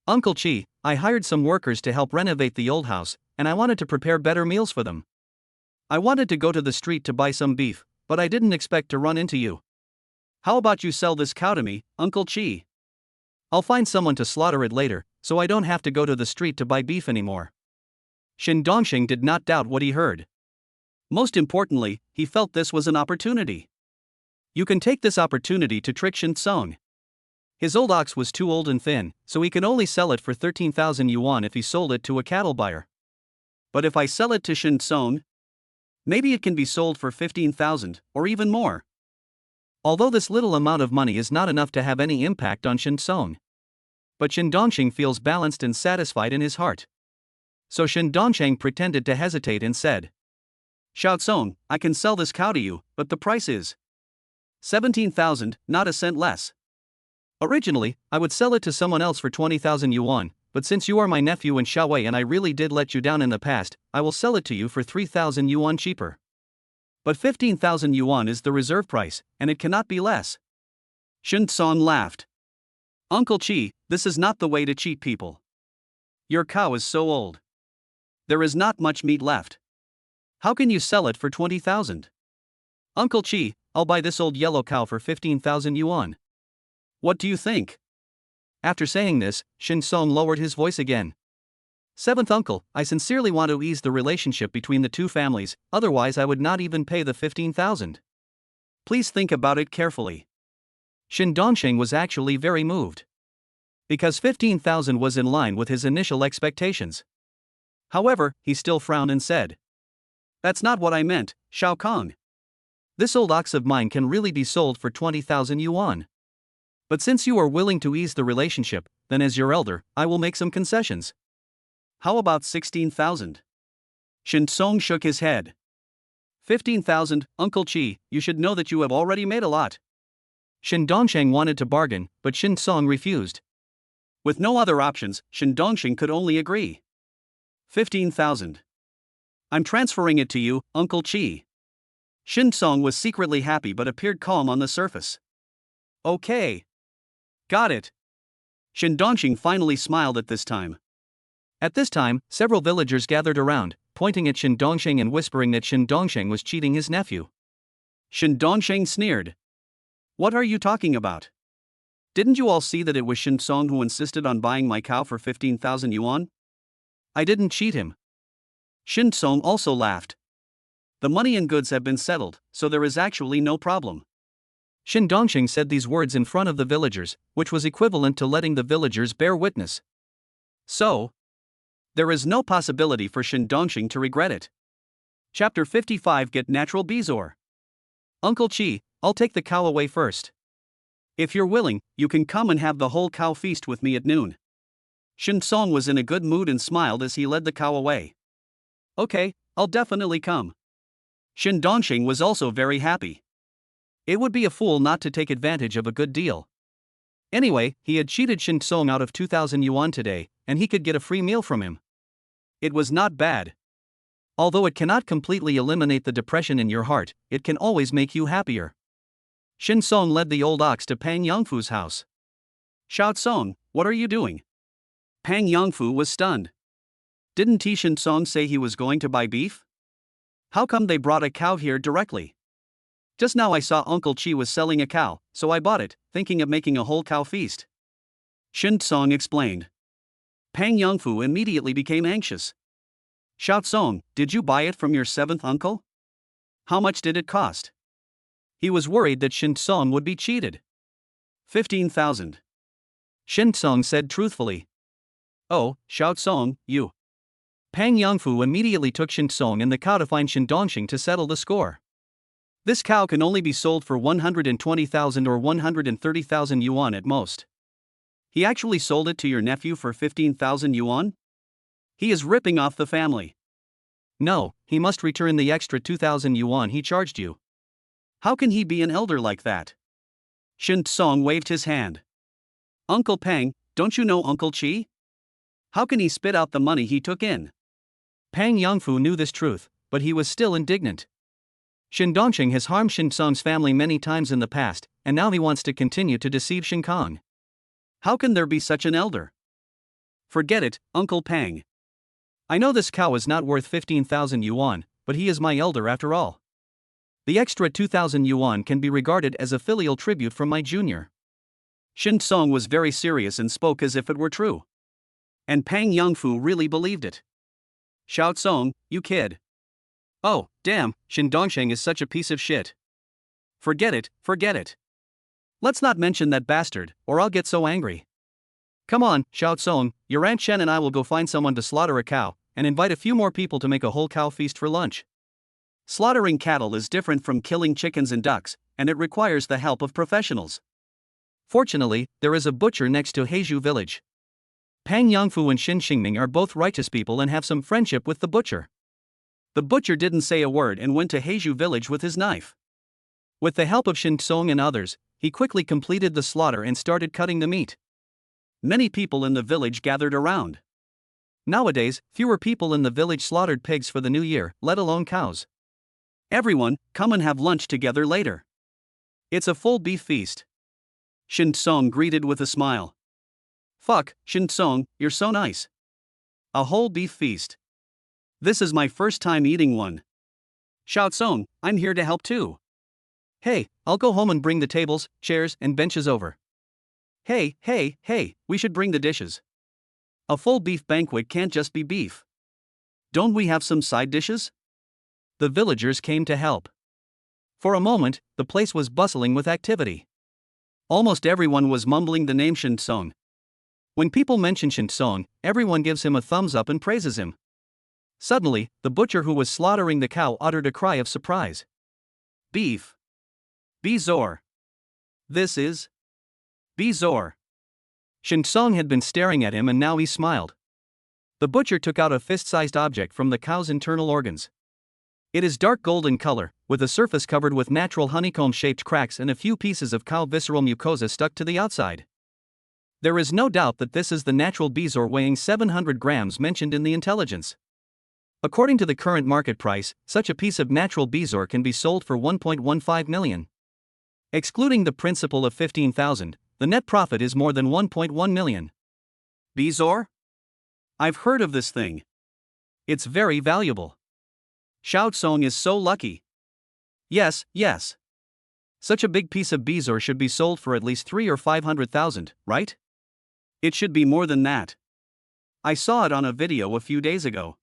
[SPEAKER 2] Uncle Chi, I hired some workers to help renovate the old house, and I wanted to prepare better meals for them. I wanted to go to the street to buy some beef, but I didn't expect to run into you.
[SPEAKER 1] How about you sell this cow to me, Uncle Chi?
[SPEAKER 2] I'll find someone to slaughter it later, so I don't have to go to the street to buy beef anymore.
[SPEAKER 1] Shin Dongsheng did not doubt what he heard. Most importantly, he felt this was an opportunity. You can take this opportunity to trick Shin Song. His old ox was too old and thin, so he could only sell it for 13,000 yuan if he sold it to a cattle buyer. But if I sell it to Shin Song, maybe it can be sold for 15,000, or even more.
[SPEAKER 2] Although this little amount of money is not enough to have any impact on Shin Song. But Shin Dongsheng feels balanced and satisfied in his heart. So Shin Dongsheng pretended to hesitate and said,
[SPEAKER 1] Xiao Song, I can sell this cow to you, but the price is 17,000, not a cent less.
[SPEAKER 2] Originally, I would sell it to someone else for 20,000 yuan, but since you are my nephew in Xiaowei and I really did let you down in the past, I will sell it to you for 3,000 yuan cheaper.
[SPEAKER 1] But 15,000 yuan is the reserve price, and it cannot be less. Shin Song laughed. Uncle Chi, this is not the way to cheat people. Your cow is so old. There is not much meat left. How can you sell it for 20,000?
[SPEAKER 2] Uncle Chi, I'll buy this old yellow cow for 15,000 yuan.
[SPEAKER 1] What do you think?
[SPEAKER 2] After saying this, Shin Song lowered his voice again. Seventh uncle, I sincerely want to ease the relationship between the two families, otherwise I would not even pay the 15,000.
[SPEAKER 1] Please think about it carefully.
[SPEAKER 2] Shin Dongsheng was actually very moved. Because 15,000 was in line with his initial expectations.
[SPEAKER 1] However, he still frowned and said, That's not what I meant, Xiao Kong.
[SPEAKER 2] This old ox of mine can really be sold for 20,000 yuan. But since you are willing to ease the relationship, then as your elder, I will make some concessions.
[SPEAKER 1] How about 16,000? Shin Song shook his head. 15,000, Uncle Chi, you should know that you have already made a lot.
[SPEAKER 2] Shin Dongsheng wanted to bargain, but Shin Song refused.
[SPEAKER 1] With no other options, Shin Dongsheng could only agree. 15,000. I'm transferring it to you, Uncle Chi. Shin Song was secretly happy but appeared calm on the surface. Okay. Got it. Shin Dongsheng finally smiled at this time.
[SPEAKER 2] At this time, several villagers gathered around, pointing at Shin Dongsheng and whispering that Shin Dongsheng was cheating his nephew.
[SPEAKER 1] Shin Dongsheng sneered. What are you talking about? Didn't you all see that it was Shin Song who insisted on buying my cow for 15,000 yuan?
[SPEAKER 2] I didn't cheat him.
[SPEAKER 1] Shin Song also laughed. The money and goods have been settled, so there is actually no problem.
[SPEAKER 2] Shin Dongsheng said these words in front of the villagers, which was equivalent to letting the villagers bear witness.
[SPEAKER 1] So, there is no possibility for Shin Dongsheng to regret it. Chapter 55 Get Natural Bezor. Uncle Chi, I'll take the cow away first. If you're willing, you can come and have the whole cow feast with me at noon. Shin Song was in a good mood and smiled as he led the cow away. Okay, I'll definitely come. Shin Dongsheng was also very happy. It would be a fool not to take advantage of a good deal. Anyway, he had cheated Shin Song out of 2,000 yuan today, and he could get a free meal from him. It was not bad. Although it cannot completely eliminate the depression in your heart, it can always make you happier. Shin Song led the old ox to Pang Yongfu's house. Xiao Song, what are you doing? Pang Yongfu was stunned. Didn't Shin Song say he was going to buy beef? How come they brought a cow here directly? Just now I saw Uncle Chi was selling a cow, so I bought it, thinking of making a whole cow feast. Shin Song explained. Pang Yongfu immediately became anxious. Xiao Song, did you buy it from your seventh uncle? How much did it cost? He was worried that Shin Song would be cheated. 15,000.
[SPEAKER 2] Shin Song said truthfully.
[SPEAKER 1] Oh, Xiao Song, you.
[SPEAKER 2] Pang Yongfu immediately took Shin Song and the cow to find Shin Dongsheng to settle the score.
[SPEAKER 1] This cow can only be sold for 120,000 or 130,000 yuan at most. He actually sold it to your nephew for 15,000 yuan? He is ripping off the family.
[SPEAKER 2] No, he must return the extra 2,000 yuan he charged you.
[SPEAKER 1] How can he be an elder like that? Shin Song waved his hand. Uncle Pang, don't you know Uncle Chi? How can he spit out the money he took in?
[SPEAKER 2] Pang Yongfu knew this truth, but he was still indignant. Shin Dongsheng has harmed Shin Song's family many times in the past, and now he wants to continue to deceive Shin Kong.
[SPEAKER 1] How can there be such an elder? Forget it, Uncle Pang.
[SPEAKER 2] I know this cow is not worth 15,000 yuan, but he is my elder after all. The extra 2,000 yuan can be regarded as a filial tribute from my junior.
[SPEAKER 1] Shin Song was very serious and spoke as if it were true. And Pang Yongfu really believed it. Xiao Song, you kid.
[SPEAKER 2] Oh, damn, Shin Dongsheng is such a piece of shit.
[SPEAKER 1] Forget it, forget it.
[SPEAKER 2] Let's not mention that bastard, or I'll get so angry. Come on, Xiao Song, your Aunt Shen and I will go find someone to slaughter a cow, and invite a few more people to make a whole cow feast for lunch.
[SPEAKER 1] Slaughtering cattle is different from killing chickens and ducks, and it requires the help of professionals.
[SPEAKER 2] Fortunately, there is a butcher next to Heizhou village. Pang Yongfu and Shin Xingming are both righteous people and have some friendship with the butcher.
[SPEAKER 1] The butcher didn't say a word and went to Heizhou village with his knife.
[SPEAKER 2] With the help of Shin Song and others, he quickly completed the slaughter and started cutting the meat.
[SPEAKER 1] Many people in the village gathered around.
[SPEAKER 2] Nowadays, fewer people in the village slaughtered pigs for the new year, let alone cows.
[SPEAKER 1] Everyone, come and have lunch together later. It's a full beef feast. Shin Song greeted with a smile. Fuck, Shin Song, you're so nice. A whole beef feast. This is my first time eating one. Xiao Song, I'm here to help too.
[SPEAKER 2] Hey, I'll go home and bring the tables, chairs, and benches over.
[SPEAKER 1] Hey, we should bring the dishes. A full beef banquet can't just be beef. Don't we have some side dishes?
[SPEAKER 2] The villagers came to help. For a moment, the place was bustling with activity.
[SPEAKER 1] Almost everyone was mumbling the name Shin Song.
[SPEAKER 2] When people mention Shin Song, everyone gives him a thumbs up and praises him. Suddenly, the butcher who was slaughtering the cow uttered a cry of surprise.
[SPEAKER 1] Beef. Bizarre. This is bizarre.
[SPEAKER 2] Shin Song had been staring at him and now he smiled. The butcher took out a fist-sized object from the cow's internal organs. It is dark gold in color, with a surface covered with natural honeycomb-shaped cracks and a few pieces of cow visceral mucosa stuck to the outside. There is no doubt that this is the natural bezoar weighing 700 grams mentioned in the intelligence. According to the current market price, such a piece of natural bezoar can be sold for 1.15 million. Excluding the principal of 15,000, the net profit is more than 1.1 million.
[SPEAKER 1] Bezoar? I've heard of this thing.
[SPEAKER 2] It's very valuable.
[SPEAKER 1] Xiao Song is so lucky.
[SPEAKER 2] Yes. Such a big piece of bezoar should be sold for at least 300,000 or 500,000, right?
[SPEAKER 1] It should be more than that. I saw it on a video a few days ago.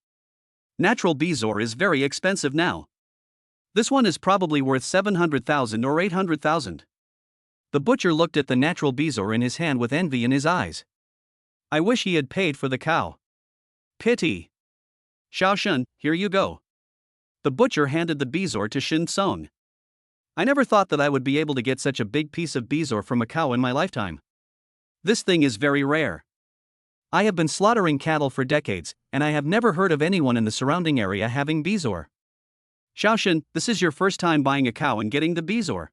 [SPEAKER 1] Natural bezoar is very expensive now. This one is probably worth 700,000 or 800,000.
[SPEAKER 2] The butcher looked at the natural bezoar in his hand with envy in his eyes. I wish he had paid for the cow.
[SPEAKER 1] Pity. Xiao Shun, here you go. The butcher handed the bezoar to Shin Song.
[SPEAKER 2] I never thought that I would be able to get such a big piece of bezoar from a cow in my lifetime.
[SPEAKER 1] This thing is very rare.
[SPEAKER 2] I have been slaughtering cattle for decades, and I have never heard of anyone in the surrounding area having bezoar.
[SPEAKER 1] Xiao Shun, this is your first time buying a cow and getting the bezoar.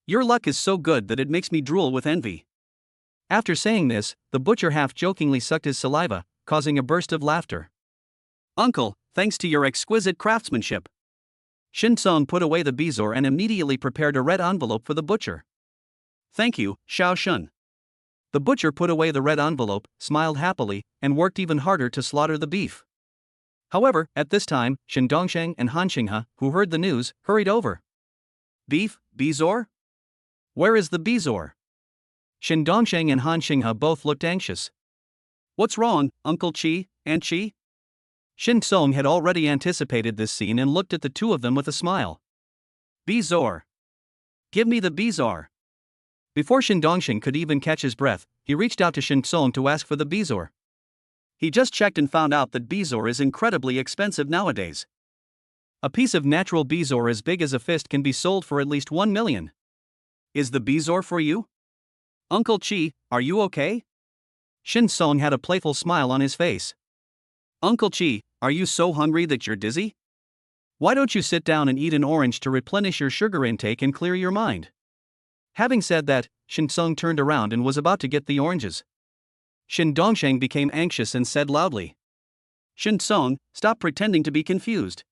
[SPEAKER 1] Your luck is so good that it makes me drool with envy.
[SPEAKER 2] After saying this, the butcher half-jokingly sucked his saliva, causing a burst of laughter.
[SPEAKER 1] Uncle, thanks to your exquisite craftsmanship.
[SPEAKER 2] Shin Song put away the bezoar and immediately prepared a red envelope for the butcher.
[SPEAKER 1] Thank you, Xiao Shun.
[SPEAKER 2] The butcher put away the red envelope, smiled happily, and worked even harder to slaughter the beef. However, at this time, Shin Dongsheng and Han Xinghe, who heard the news, hurried over.
[SPEAKER 1] Beef, bezoar?
[SPEAKER 2] Where is the bezoar? Shin Dongsheng and Han Xinghe both looked anxious.
[SPEAKER 1] What's wrong, Uncle Chi, Aunt Chi?
[SPEAKER 2] Shin Song had already anticipated this scene and looked at the two of them with a smile.
[SPEAKER 1] Bezoar. Give me the bezoar.
[SPEAKER 2] Before Shin Dongsheng could even catch his breath, he reached out to Shin Song to ask for the bezoar.
[SPEAKER 1] He just checked and found out that bezoar is incredibly expensive nowadays.
[SPEAKER 2] A piece of natural bezoar as big as a fist can be sold for at least 1 million.
[SPEAKER 1] Is the bezoar for you? Uncle Chi, are you okay?
[SPEAKER 2] Shin Song had a playful smile on his face.
[SPEAKER 1] Uncle Chi, are you so hungry that you're dizzy?
[SPEAKER 2] Why don't you sit down and eat an orange to replenish your sugar intake and clear your mind? Having said that, Shin Song turned around and was about to get the oranges. Shin Dongsheng became anxious and said loudly,
[SPEAKER 1] Shin Song, stop pretending to be confused.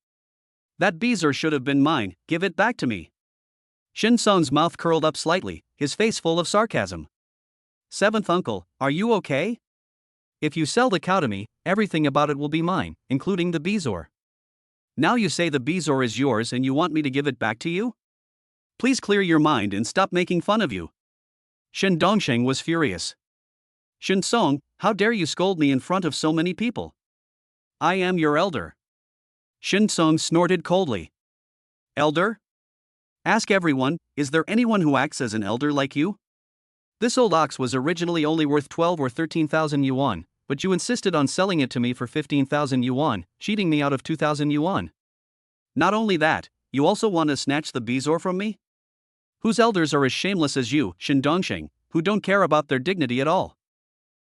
[SPEAKER 1] That bezoar should have been mine, give it back to me. Shin Song's mouth curled up slightly, his face full of sarcasm. Seventh uncle, are you okay?
[SPEAKER 2] if you sell the cow to me, everything about it will be mine, including the bezoar.
[SPEAKER 1] Now you say the bezoar is yours and you want me to give it back to you? Please clear your mind and stop making fun of you.
[SPEAKER 2] Shin Dongsheng was furious.
[SPEAKER 1] Shin Song, how dare you scold me in front of so many people? I am your elder.
[SPEAKER 2] Shin Song snorted coldly.
[SPEAKER 1] Elder? Ask everyone, is there anyone who acts as an elder like you?
[SPEAKER 2] This old ox was originally only worth 12 or 13,000 yuan, but you insisted on selling it to me for 15,000 yuan, cheating me out of 2,000 yuan.
[SPEAKER 1] Not only that, you also want to snatch the bezoar from me? Whose elders are as shameless as you, Shin Dongsheng, who don't care about their dignity at all?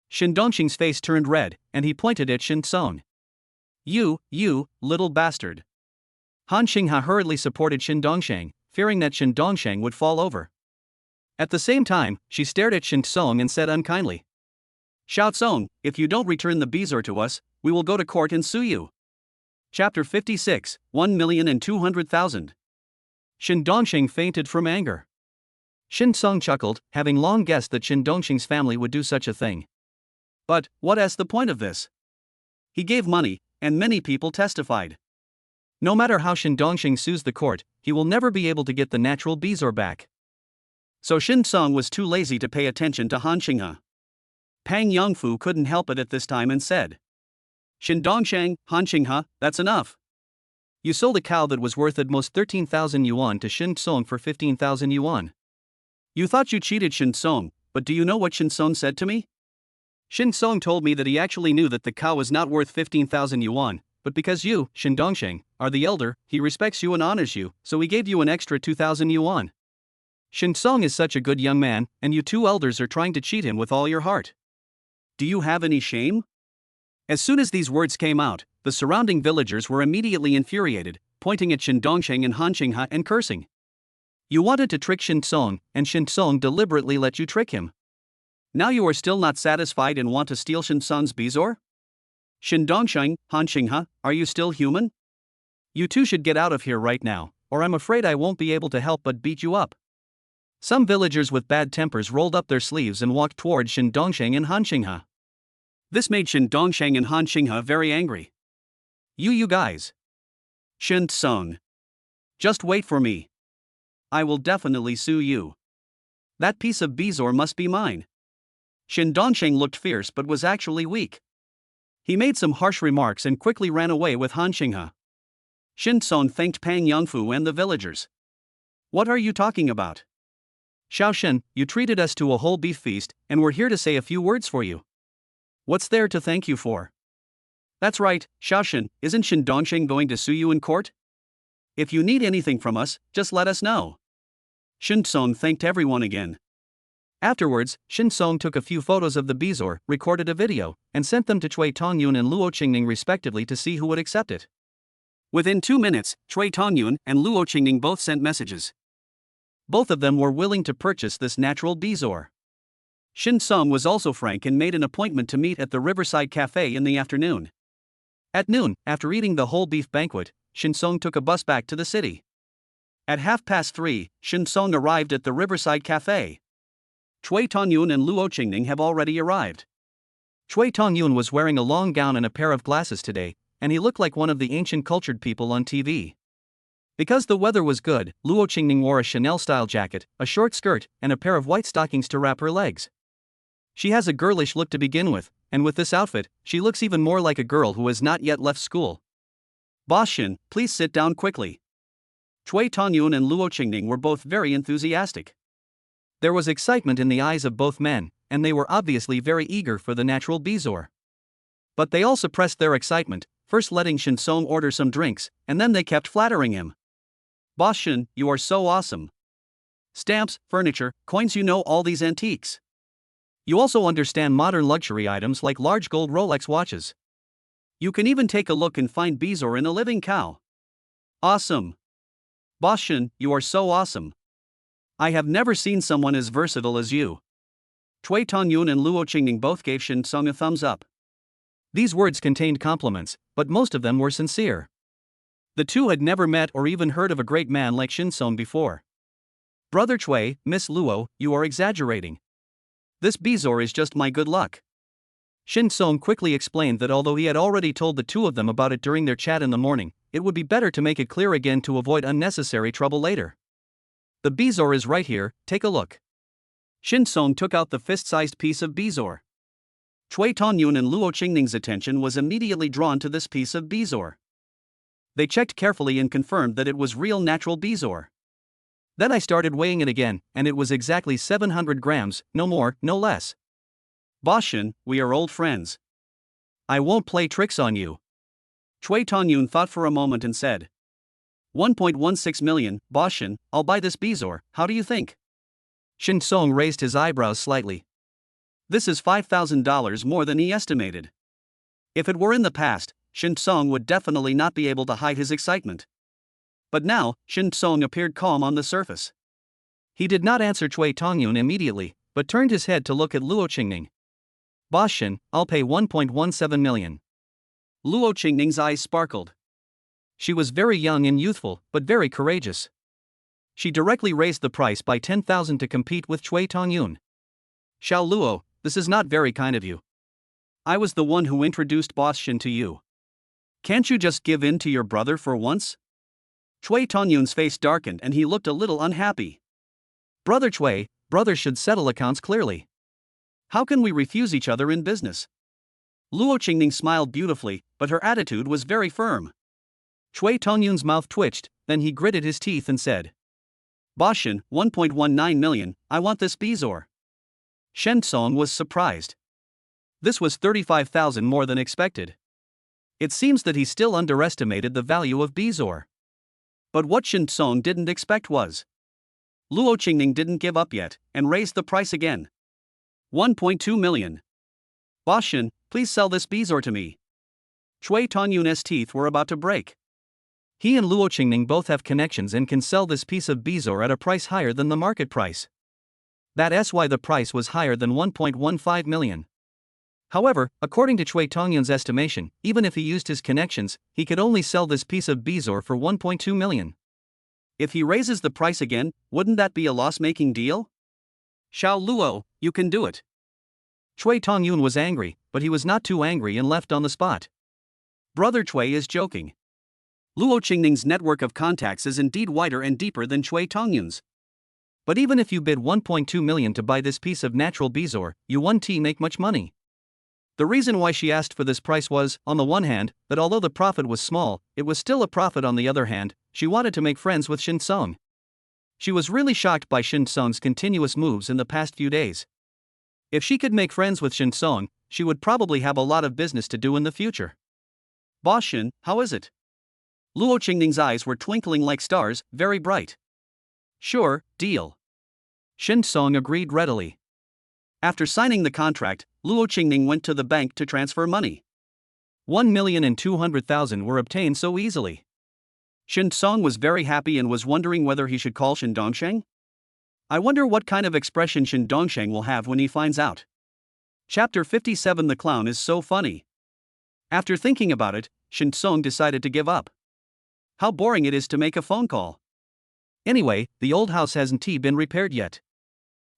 [SPEAKER 2] Shin Dongsheng's face turned red, and he pointed at Shin Song.
[SPEAKER 1] You, little bastard.
[SPEAKER 2] Han Xingha hurriedly supported Shin Dongsheng, fearing that Shin Dongsheng would fall over. At the same time, she stared at Shin Song and said unkindly,
[SPEAKER 1] Xiao Song, if you don't return the bezoar to us, we will go to court and sue you. Chapter 56, 1,200,000.
[SPEAKER 2] Shin Dongsheng fainted from anger. Shin Song chuckled, having long guessed that Shin Dongsheng's family would do such a thing.
[SPEAKER 1] But, what is the point of this? He gave money, and many people testified.
[SPEAKER 2] No matter how Shin Dongsheng sues the court, he will never be able to get the natural bezoar back.
[SPEAKER 1] So Shin Song was too lazy to pay attention to Han Xingha. Pang Yongfu couldn't help it at this time and said, Shin Dongsheng, Han Xingha, that's enough.
[SPEAKER 2] You sold a cow that was worth at most 13,000 yuan to Shin Song for 15,000 yuan.
[SPEAKER 1] You thought you cheated Shin Song, but do you know what Shin Song said to me?
[SPEAKER 2] Shin Song told me that he actually knew that the cow was not worth 15,000 yuan, but because you, Shin Dongsheng, are the elder, he respects you and honors you, so he gave you an extra 2,000 yuan. Shin Song is such a good young man, and you two elders are trying to cheat him with all your heart.
[SPEAKER 1] Do you have any shame? As soon as these words came out, the surrounding villagers were immediately infuriated, pointing at Shin Dongsheng and Han Xingha and cursing.
[SPEAKER 2] You wanted to trick Shin Song, and Shin Song deliberately let you trick him.
[SPEAKER 1] Now you are still not satisfied and want to steal Shin Song's bezoar? Shin Dongsheng, Han Xingha, are you still human?
[SPEAKER 2] You two should get out of here right now, or I'm afraid I won't be able to help but beat you up. Some villagers with bad tempers rolled up their sleeves and walked toward Shin Dongsheng and Han Xingha.
[SPEAKER 1] This made Shin Dongsheng and Han Xingha very angry. You guys. Shin Song. Just wait for me. I will definitely sue you. That piece of bezoar must be mine. Shin Dongsheng looked fierce but was actually weak. He made some harsh remarks and quickly ran away with Han Xingha. Shin Song thanked Pang Yongfu and the villagers. What are you talking about?
[SPEAKER 2] Xiao Shen, you treated us to a whole beef feast, and we're here to say a few words for you.
[SPEAKER 1] What's there to thank you for? That's right, Xiao Shen, isn't Shin Dongsheng going to sue you in court? If you need anything from us, just let us know. Shin Song thanked everyone again.
[SPEAKER 2] Afterwards, Shin Song took a few photos of the bezoar, recorded a video, and sent them to Cui Tongyun and Luo Qingning respectively to see who would accept it.
[SPEAKER 1] Within 2 minutes, Cui Tongyun and Luo Qingning both sent messages. Both of them were willing to purchase this natural bezoar. Shin Song was also frank and made an appointment to meet at the Riverside Cafe in the afternoon.
[SPEAKER 2] At noon, after eating the whole beef banquet, Shin Song took a bus back to the city.
[SPEAKER 1] At 3:30, Shin Song arrived at the Riverside Cafe. Cui Tongyun and Luo Qingning have already arrived.
[SPEAKER 2] Cui Tongyun was wearing a long gown and a pair of glasses today, and he looked like one of the ancient cultured people on TV. Because the weather was good, Luo Qingning wore a Chanel-style jacket, a short skirt, and a pair of white stockings to wrap her legs. She has a girlish look to begin with, and with this outfit, she looks even more like a girl who has not yet left school.
[SPEAKER 1] Boss Shin, please sit down quickly. Cui Tongyun and Luo Qingning were both very enthusiastic.
[SPEAKER 2] There was excitement in the eyes of both men, and they were obviously very eager for the natural bezoar. But they all suppressed their excitement, first letting Shin Song order some drinks, and then they kept flattering him. Boss Shin, you are so awesome. Stamps, furniture, coins, you know all these antiques. You also understand modern luxury items like large gold Rolex watches. You can even take a look and find bezoar in a living cow. Awesome. Boss Shin, you are so awesome.
[SPEAKER 1] I have never seen someone as versatile as you. Cui Tongyun and Luo Qingning both gave Shin Song a thumbs up.
[SPEAKER 2] These words contained compliments, but most of them were sincere. The two had never met or even heard of a great man like Shin Song before.
[SPEAKER 1] Brother Cui, Miss Luo, you are exaggerating. This bezoar is just my good luck.
[SPEAKER 2] Shin Song quickly explained that although he had already told the two of them about it during their chat in the morning, it would be better to make it clear again to avoid unnecessary trouble later.
[SPEAKER 1] The bezoar is right here, take a look. Shin Song took out the fist-sized piece of bezoar. Cui Tongyun and Luo Qingning's attention was immediately drawn to this piece of bezoar. They checked carefully and confirmed that it was real natural bezoar.
[SPEAKER 2] Then I started weighing it again, and it was exactly 700 grams, no more, no less.
[SPEAKER 1] Boss Shin, we are old friends.
[SPEAKER 2] I won't play tricks on you.
[SPEAKER 1] Cui Tongyun thought for a moment and said. 1.16 million, Boss Shin, I'll buy this bezoar, how do you think?
[SPEAKER 2] Shin Song raised his eyebrows slightly.
[SPEAKER 1] This is $5,000 more than he estimated. If it were in the past, Shin Song would definitely not be able to hide his excitement. But now, Shin Song appeared calm on the surface.
[SPEAKER 2] He did not answer Cui Tongyun immediately, but turned his head to look at Luo Qingning. Boss Shin, I'll pay 1.17 million.
[SPEAKER 1] Luo Qingning's eyes sparkled.
[SPEAKER 2] She was very young and youthful, but very courageous. She directly raised the price by 10,000 to compete with Cui Tongyun.
[SPEAKER 1] Xiao Luo, this is not very kind of you. I was the one who introduced Boss Shin to you. Can't you just give in to your brother for once? Cui Tongyun's face darkened and he looked a little unhappy.
[SPEAKER 2] Brother Cui, brothers should settle accounts clearly.
[SPEAKER 1] How can we refuse each other in business? Luo Qingning smiled beautifully, but her attitude was very firm.
[SPEAKER 2] Cui Tongyun's mouth twitched, then he gritted his teeth and said.
[SPEAKER 1] Boss Shin, 1.19 million, I want this bezoar. Shen Song was surprised. This was 35,000 more than expected. It seems that he still underestimated the value of bezoar. But what Shin Song didn't expect was. Luo Qingning didn't give up yet, and raised the price again. 1.2 million. Boss Shin, please sell this bezoar to me. Cui Tongyun's teeth were about to break.
[SPEAKER 2] He and Luo Qingning both have connections and can sell this piece of bezoar at a price higher than the market price. That's why the price was higher than 1.15 million. However, according to Cui Tongyun's estimation, even if he used his connections, he could only sell this piece of bezoar for 1.2 million.
[SPEAKER 1] If he raises the price again, wouldn't that be a loss-making deal? Xiao Luo, you can do it.
[SPEAKER 2] Cui Tongyun was angry, but he was not too angry and left on the spot.
[SPEAKER 1] Brother Cui is joking. Luo Qingning's network of contacts is indeed wider and deeper than Cui Tongyun's.
[SPEAKER 2] But even if you bid 1.2 million to buy this piece of natural bezoar, you won't make much money. The reason why she asked for this price was, on the one hand, that although the profit was small, it was still a profit. On the other hand, she wanted to make friends with Shin Song. She was really shocked by Shin Song's continuous moves in the past few days. If she could make friends with Shin Song, she would probably have a lot of business to do in the future.
[SPEAKER 1] Boss Shin, how is it? Luo Qingning's eyes were twinkling like stars, very bright. Sure, deal.
[SPEAKER 2] Shin Song agreed readily.
[SPEAKER 1] After signing the contract, Luo Qingning went to the bank to transfer money.
[SPEAKER 2] 1,200,000 were obtained so easily.
[SPEAKER 1] Shin Song was very happy and was wondering whether he should call Shin Dongsheng. I wonder what kind of expression Shin Dongsheng will have when he finds out. Chapter 57. The clown is so funny. After thinking about it, Shin Song decided to give up. How boring it is to make a phone call.
[SPEAKER 2] Anyway, the old house hasn't been repaired yet.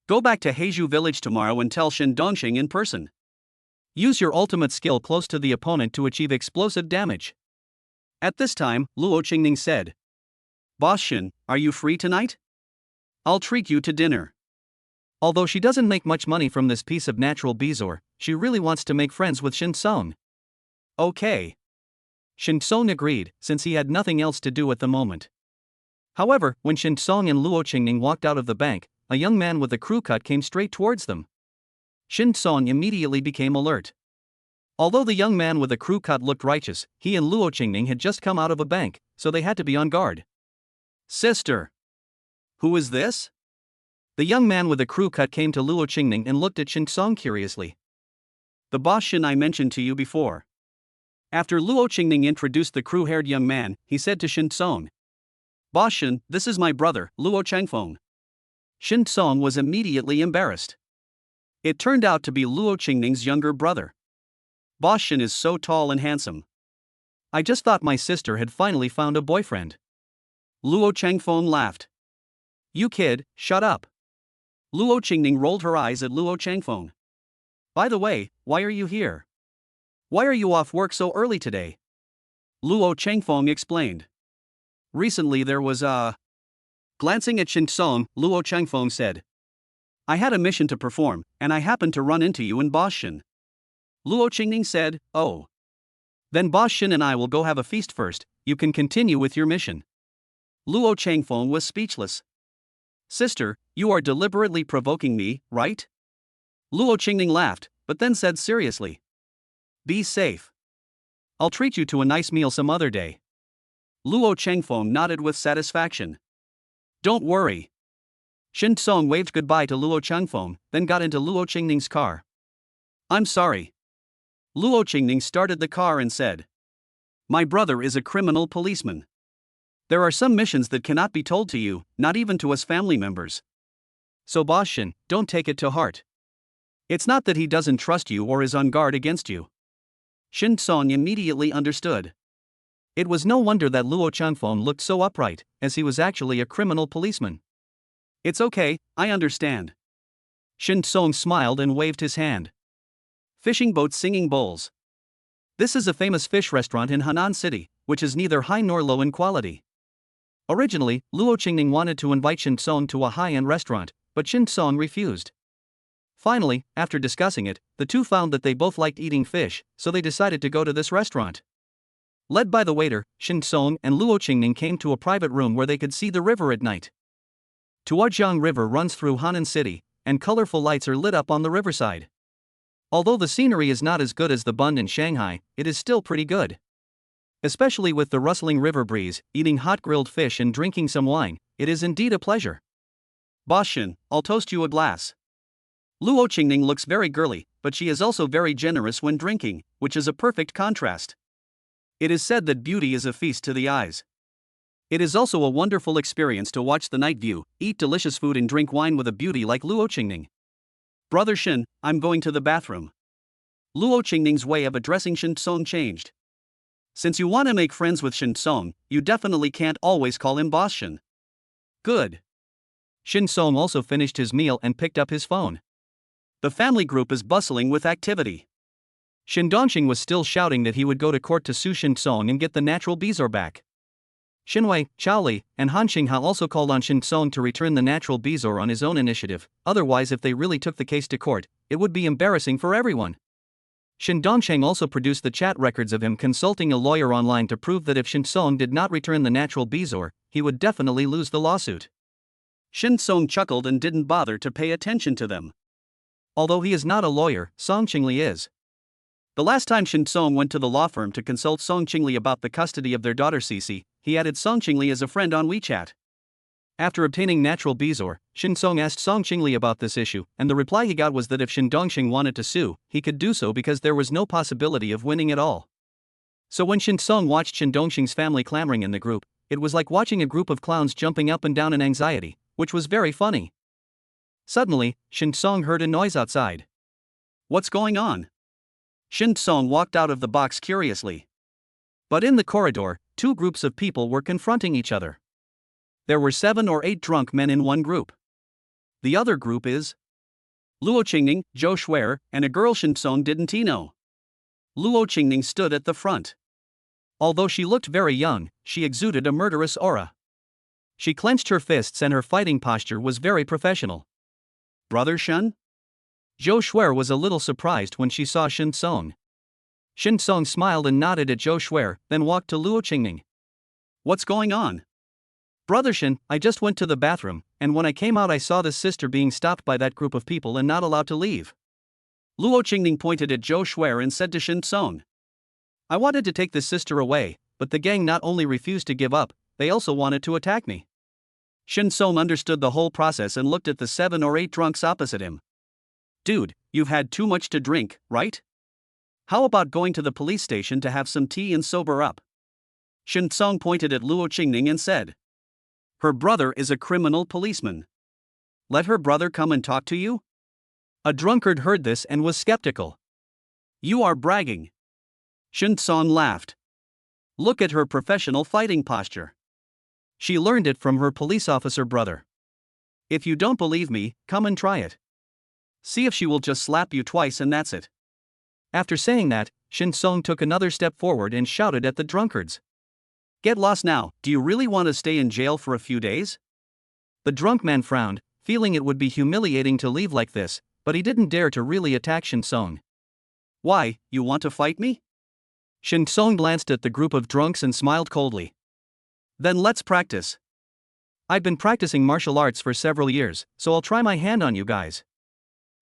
[SPEAKER 1] Go back to Heizhou village tomorrow and tell Shin Dongsheng in person.
[SPEAKER 2] Use your ultimate skill close to the opponent to achieve explosive damage.
[SPEAKER 1] At this time, Luo Qingning said. Boss Shin, are you free tonight? I'll treat you to dinner.
[SPEAKER 2] Although she doesn't make much money from this piece of natural bezoar, she really wants to make friends with Shin Song.
[SPEAKER 1] Okay.
[SPEAKER 2] Shin Song agreed, since he had nothing else to do at the moment. However, when Shin Song and Luo Qingning walked out of the bank, a young man with a crew cut came straight towards them. Shin Song immediately became alert. Although the young man with the crew cut looked righteous, he and Luo Qingning had just come out of a bank, so they had to be on guard.
[SPEAKER 1] Sister! Who is this?
[SPEAKER 2] The young man with the crew cut came to Luo Qingning and looked at Shin Song curiously.
[SPEAKER 1] The boss Shin I mentioned to you before. After Luo Qingning introduced the crew-haired young man, he said to Shin Song. Boss Shin, this is my brother, Luo Chengfeng. Shin Song was immediately embarrassed. It turned out to be Luo Qingning's younger brother. Boss Shin is so tall and handsome. I just thought my sister had finally found a boyfriend. Luo Changfeng laughed. You kid, shut up. Luo Qingning rolled her eyes at Luo Changfeng. By the way, why are you here? Why are you off work so early today? Luo Changfeng explained. Recently there was a... Glancing at Shin Song, Luo Changfeng said. I had a mission to perform, and I happened to run into you in Boss Shin. Luo Qingning said, oh. Then Boss Shin and I will go have a feast first, you can continue with your mission. Luo Changfeng was speechless. Sister, you are deliberately provoking me, right? Luo Qingning laughed, but then said seriously. Be safe. I'll treat you to a nice meal some other day. Luo Changfeng nodded with satisfaction. Don't worry. Shin Song waved goodbye to Luo Changfeng, then got into Luo Qingning's car. I'm sorry. Luo Qingning started the car and said. My brother is a criminal policeman. There are some missions that cannot be told to you, not even to us family members. So Boss Shin, don't take it to heart. It's not that he doesn't trust you or is on guard against you. Shin Song immediately understood. It was no wonder that Luo Changfeng looked so upright, as he was actually a criminal policeman. It's okay, I understand. Shin Song smiled and waved his hand. Fishing boat singing bowls. This is a famous fish restaurant in Henan City, which is neither high nor low in quality. Originally, Luo Qingning wanted to invite Shin Song to a high-end restaurant, but Shin Song refused. Finally, after discussing it, the two found that they both liked eating fish, so they decided to go to this restaurant. Led by the waiter, Shin Song and Luo Qingning came to a private room where they could see the river at night. Tuojiang River runs through Henan City, and colorful lights are lit up on the riverside. Although the scenery is not as good as the Bund in Shanghai, it is still pretty good. Especially with the rustling river breeze, eating hot grilled fish and drinking some wine, it is indeed a pleasure. Boss Shin, I'll toast you a glass. Luo Qingning looks very girly, but she is also very generous when drinking, which is a perfect contrast. It is said that beauty is a feast to the eyes. It is also a wonderful experience to watch the night view, eat delicious food and drink wine with a beauty like Luo Qingning. Brother Shin, I'm going to the bathroom. Luo Qingning's way of addressing Shin Song changed. Since you want to make friends with Shin Song, you definitely can't always call him Boss Shin. Good. Shin Song also finished his meal and picked up his phone. The family group is bustling with activity. Shin Dongxing was still shouting that he would go to court to sue Shin Song and get the natural bezoar back. Xinwei, Chaoli, and Han Xingha also called on Shin Song to return the natural bezoar on his own initiative, otherwise if they really took the case to court, it would be embarrassing for everyone. Shin Dongsheng also produced the chat records of him consulting a lawyer online to prove that if Shin Song did not return the natural bezoar, he would definitely lose the lawsuit. Shin Song chuckled and didn't bother to pay attention to them. Although he is not a lawyer, Song Qingli is. The last time Shin Song went to the law firm to consult Song Qingli about the custody of their daughter Cici, he added Song Qingli as a friend on WeChat. After obtaining natural bezoar, Shin Song asked Song Qingli about this issue, and the reply he got was that if Shin Dongxing wanted to sue, he could do so because there was no possibility of winning at all. So when Shin Song watched Shin Dongxing's family clamoring in the group, it was like watching a group of clowns jumping up and down in anxiety, which was very funny. Suddenly, Shin Song heard a noise outside. What's going on? Shin Song walked out of the box curiously. But in the corridor, two groups of people were confronting each other. There were 7 or 8 drunk men in one group. The other group is Luo Qingning, Zhou Shuer, and a girl Shin Song didn't know. Luo Qingning stood at the front. Although she looked very young, she exuded a murderous aura. She clenched her fists and her fighting posture was very professional. Brother Shen? Zhou Shuer was a little surprised when she saw Shin Song. Shin Song smiled and nodded at Zhou Shuer, then walked to Luo Qingning. What's going on? Brother Shin, I just went to the bathroom, and when I came out I saw this sister being stopped by that group of people and not allowed to leave. Luo Qingning pointed at Zhou Shuer and said to Shin Song. I wanted to take this sister away, but the gang not only refused to give up, they also wanted to attack me. Shin Song understood the whole process and looked at the 7 or 8 drunks opposite him. Dude, you've had too much to drink, right? How about going to the police station to have some tea and sober up? Shin Song pointed at Luo Qingning and said. Her brother is a criminal policeman. Let her brother come and talk to you?
[SPEAKER 2] A drunkard heard this and was skeptical.
[SPEAKER 1] You are bragging. Shin Song laughed. Look at her professional fighting posture.
[SPEAKER 2] She learned it from her police officer brother.
[SPEAKER 1] If you don't believe me, come and try it. See if she will just slap you twice and that's it.
[SPEAKER 2] After saying that, Shin Song took another step forward and shouted at the drunkards.
[SPEAKER 1] Get lost now, do you really want to stay in jail for a few days?
[SPEAKER 2] The drunk man frowned, feeling it would be humiliating to leave like this, but he didn't dare to really attack Shin Song.
[SPEAKER 1] Why, you want to fight me?
[SPEAKER 2] Shin Song glanced at the group of drunks and smiled coldly.
[SPEAKER 1] Then let's practice.
[SPEAKER 2] I've been practicing martial arts for several years, so I'll try my hand on you guys.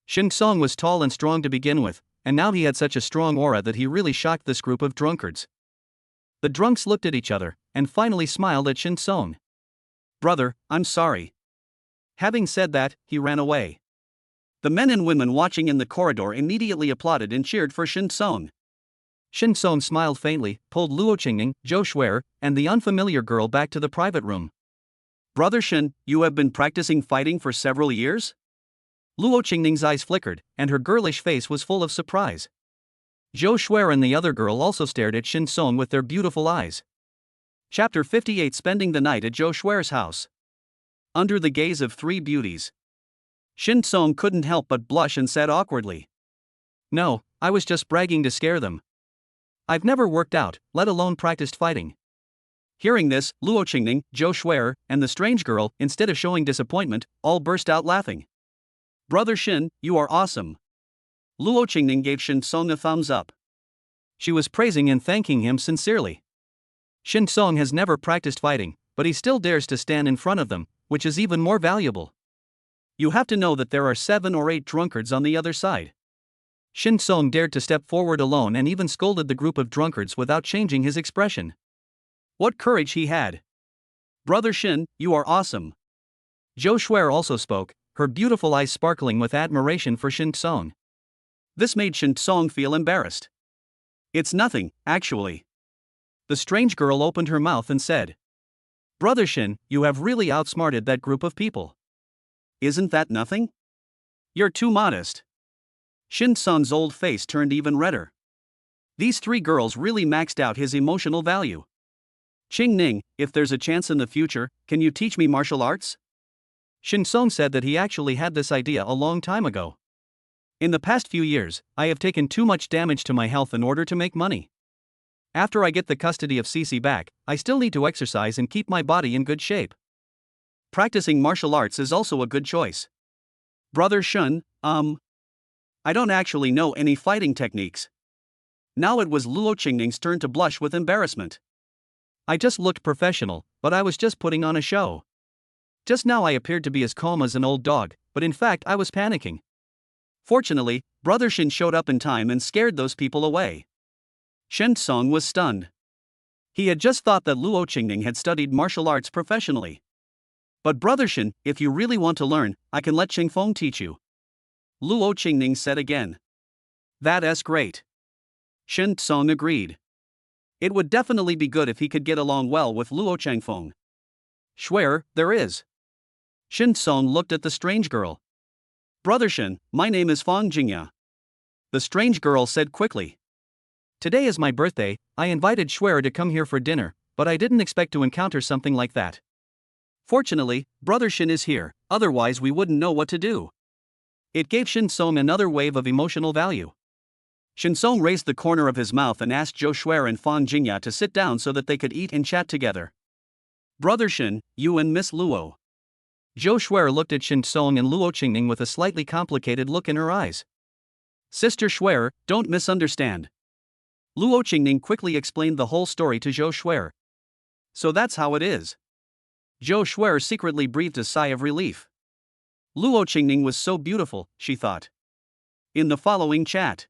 [SPEAKER 2] Shin Song was tall and strong to begin with, and now he had such a strong aura that he really shocked this group of drunkards. The drunks looked at each other, and finally smiled at Shin Song.
[SPEAKER 1] Brother, I'm sorry. Having said that, he ran away. The men and women watching in the corridor immediately applauded and cheered for Shin Song.
[SPEAKER 2] Shin Song smiled faintly, pulled Luo Qingning, Zhou Shuer, and the unfamiliar girl back to the private room.
[SPEAKER 1] Brother Shin, you have been practicing fighting for several years?
[SPEAKER 2] Luo Qingning's eyes flickered, and her girlish face was full of surprise. Zhou Shuer and the other girl also stared at Shin Song with their beautiful eyes.
[SPEAKER 1] Chapter 58 Spending the night at Zhou Shuer's house. Under the gaze of three beauties. Shin Song couldn't help but blush and said awkwardly.
[SPEAKER 2] No, I was just bragging to scare them. I've never worked out, let alone practiced fighting.
[SPEAKER 1] Hearing this, Luo Qingning, Zhou Shuer, and the strange girl, instead of showing disappointment, all burst out laughing. Brother Shin, you are awesome. Luo Qingning gave Shin Song a thumbs up.
[SPEAKER 2] She was praising and thanking him sincerely. Shin Song has never practiced fighting, but he still dares to stand in front of them, which is even more valuable.
[SPEAKER 1] You have to know that there are 7 or 8 drunkards on the other side.
[SPEAKER 2] Shin Song dared to step forward alone and even scolded the group of drunkards without changing his expression.
[SPEAKER 1] What courage he had! Brother Shin, you are awesome.
[SPEAKER 2] Zhou Shuer also spoke, her beautiful eyes sparkling with admiration for Shin Song.
[SPEAKER 1] This made Shin Song feel embarrassed. It's nothing, actually.
[SPEAKER 2] The strange girl opened her mouth and said, Brother Shin, you have really outsmarted that group of people.
[SPEAKER 1] Isn't that nothing? You're too modest. Shin Song's old face turned even redder. These 3 girls really maxed out his emotional value. Qing Ning, if there's a chance in the future, can you teach me martial arts?
[SPEAKER 2] Shin Song said that he actually had this idea a long time ago. In the past few years, I have taken too much damage to my health in order to make money. After I get the custody of CC back, I still need to exercise and keep my body in good shape.
[SPEAKER 1] Practicing martial arts is also a good choice. Brother Shun, I don't actually know any fighting techniques. Now it was Luo Qingning's turn to blush with embarrassment.
[SPEAKER 2] I just looked professional, but I was just putting on a show. Just now I appeared to be as calm as an old dog, but in fact I was panicking.
[SPEAKER 1] Fortunately, Brother Shin showed up in time and scared those people away. Shen Song was stunned. He had just thought that Luo Qingning had studied martial arts professionally. But Brother Shin, if you really want to learn, I can let Qing Feng teach you. Luo Qingning said again. That's great. Shen Song agreed. It would definitely be good if he could get along well with Luo Changfeng. Shuer, there is. Shin Song looked at the strange girl. Brother Shin, my name is Fang Jingya. The strange girl said quickly.
[SPEAKER 2] Today is my birthday, I invited Shuer to come here for dinner, but I didn't expect to encounter something like that.
[SPEAKER 1] Fortunately, Brother Shin is here, otherwise we wouldn't know what to do. It gave Shin Song another wave of emotional value. Shin Song raised the corner of his mouth and asked Zhou Shuer and Fang Jingya to sit down so that they could eat and chat together. Brother Shin, you and Miss Luo.
[SPEAKER 2] Zhou Shuer looked at Shin Song and Luo Qingning with a slightly complicated look in her eyes.
[SPEAKER 1] Sister Shuer, don't misunderstand. Luo Qingning quickly explained the whole story to Zhou Shuer. So that's how it is. Zhou Shuer secretly breathed a sigh of relief. Luo Qingning was so beautiful, she thought. In the following chat,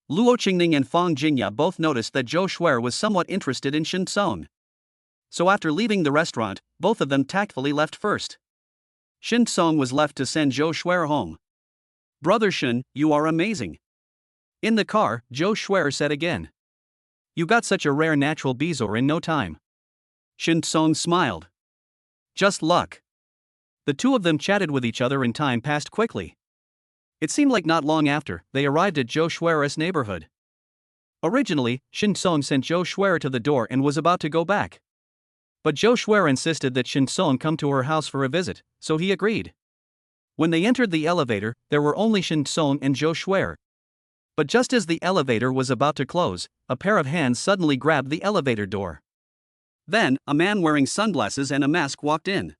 [SPEAKER 1] Luo Qingning and Fang Jingya both noticed that Zhou Shuer was somewhat interested in Shin Song. So after leaving the restaurant, both of them tactfully left first. Shin Song was left to send Zhou Shuer home. Brother Shin, you are amazing. In the car, Zhou Shuer said again. You got such a rare natural bezoar in no time. Shin Song smiled. Just luck.
[SPEAKER 2] The two of them chatted with each other and time passed quickly. It seemed like not long after, they arrived at Joe Schwerer's neighborhood. Originally, Shin Song sent Joe Schwerer to the door and was about to go back. But Joe Schwerer insisted that Shin Song come to her house for a visit, so he agreed. When they entered the elevator, there were only Shin Song and Joe Schwerer. But just as the elevator was about to close, a pair of hands suddenly grabbed the elevator door.
[SPEAKER 1] Then, a man wearing sunglasses and a mask walked in.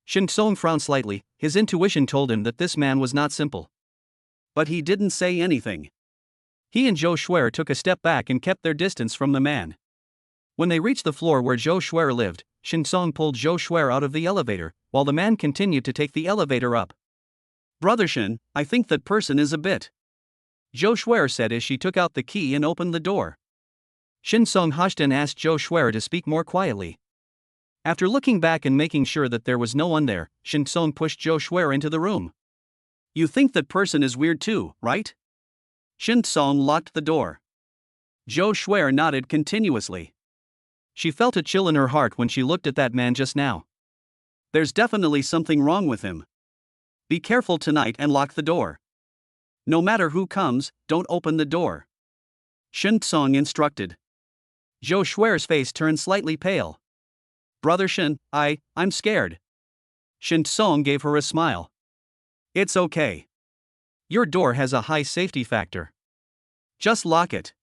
[SPEAKER 2] Shin Song frowned slightly. His intuition told him that this man was not simple.
[SPEAKER 1] But he didn't say anything.
[SPEAKER 2] He and Joe Schwerer took a step back and kept their distance from the man. When they reached the floor where Joe Schwerer lived, Shin Song pulled Joe Schwerer out of the elevator, while the man continued to take the elevator up.
[SPEAKER 1] Brother Shin, I think that person is a bit.
[SPEAKER 2] Joe Schwerer said as she took out the key and opened the door. Shin Song hushed and asked Joe Schwerer to speak more quietly. After looking back and making sure that there was no one there, Shin Song pushed Joe Schwerer into the room.
[SPEAKER 1] You think that person is weird too, right? Shin Song locked the door. Joe Schwerer nodded continuously.
[SPEAKER 2] She felt a chill in her heart when she looked at that man just now.
[SPEAKER 1] There's definitely something wrong with him. Be careful tonight and lock the door. No matter who comes, don't open the door. Shin Song instructed.
[SPEAKER 2] Joe Schwerer's face turned slightly pale.
[SPEAKER 1] Brother Shin, I'm scared.
[SPEAKER 2] Shin Song gave her a smile.
[SPEAKER 1] It's okay.
[SPEAKER 2] Your door has a high safety factor.
[SPEAKER 1] Just lock it.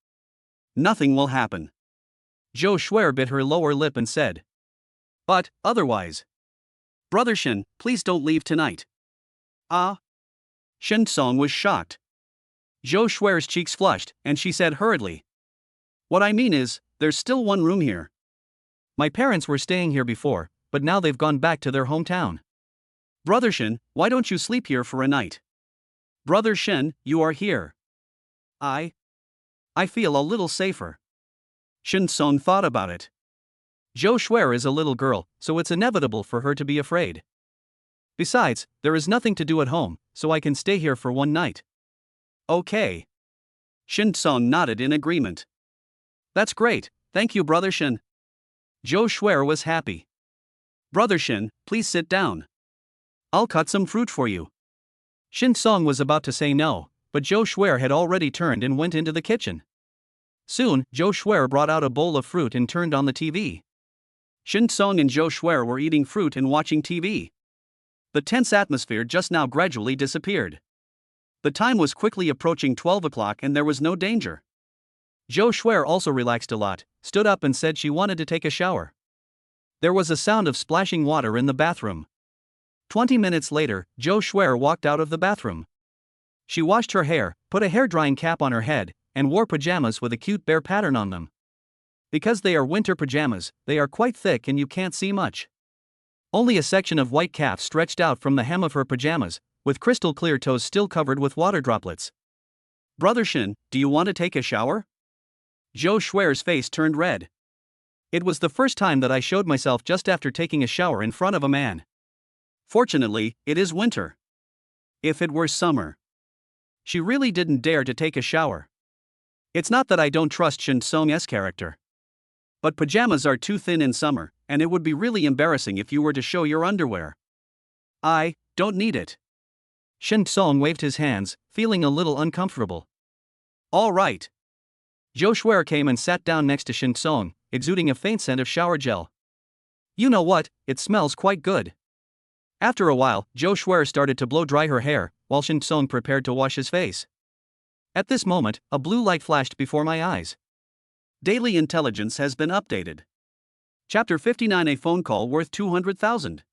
[SPEAKER 1] Nothing will happen.
[SPEAKER 2] Joe Schwerer bit her lower lip and said.
[SPEAKER 1] But, otherwise. Brother Shin, please don't leave tonight. Shin Song was shocked.
[SPEAKER 2] Joe Schwerer's cheeks flushed, and she said hurriedly.
[SPEAKER 1] What I mean is, there's still one room here.
[SPEAKER 2] My parents were staying here before, but now they've gone back to their hometown.
[SPEAKER 1] Brother Shin, why don't you sleep here for a night? Brother Shin, you are here. I feel a little safer. Shin Song thought about it.
[SPEAKER 2] Joe Schwerer is a little girl, so it's inevitable for her to be afraid. Besides, there is nothing to do at home, so I can stay here for one night.
[SPEAKER 1] Okay. Shin Song nodded in agreement.
[SPEAKER 2] That's great, thank you, Brother Shin.
[SPEAKER 1] Joe Schwerer was happy. Brother Shin, please sit down. I'll cut some fruit for you.
[SPEAKER 2] Shin Song was about to say no, but Joe Schwerer had already turned and went into the kitchen. Soon, Joe Schwerer brought out a bowl of fruit and turned on the TV.
[SPEAKER 1] Shin Song and Joe Schwerer were eating fruit and watching TV. The tense atmosphere just now gradually disappeared. The time was quickly approaching 12 o'clock and there was no danger.
[SPEAKER 2] Joe Schwerer also relaxed a lot, stood up and said she wanted to take a shower. There was a sound of splashing water in the bathroom. 20 minutes later, Joe Schwerer walked out of the bathroom. She washed her hair, put a hair-drying cap on her head, and wore pajamas with a cute bear pattern on them. Because they are winter pajamas, they are quite thick and you can't see much. Only a section of white calf stretched out from the hem of her pajamas, with crystal clear toes still covered with water droplets.
[SPEAKER 1] Brother Shin, do you want to take a shower? Joe Schwerer's face turned red.
[SPEAKER 2] It was the first time that I showed myself just after taking a shower in front of a man.
[SPEAKER 1] Fortunately, it is winter. If it were summer. She really didn't dare to take a shower. It's not that I don't trust Shin Song's character. But pajamas are too thin in summer, and it would be really embarrassing if you were to show your underwear. I don't need it.
[SPEAKER 2] Shin Song waved his hands, feeling a little uncomfortable.
[SPEAKER 1] All right.
[SPEAKER 2] Joe Schwerer came and sat down next to Shin Song, exuding a faint scent of shower gel. You know what, it smells quite good. After a while, Joe Schwerer started to blow dry her hair, while Shin Song prepared to wash his face. At this moment, a blue light flashed before my eyes.
[SPEAKER 1] Daily intelligence has been updated. Chapter 59, a phone call worth 200,000.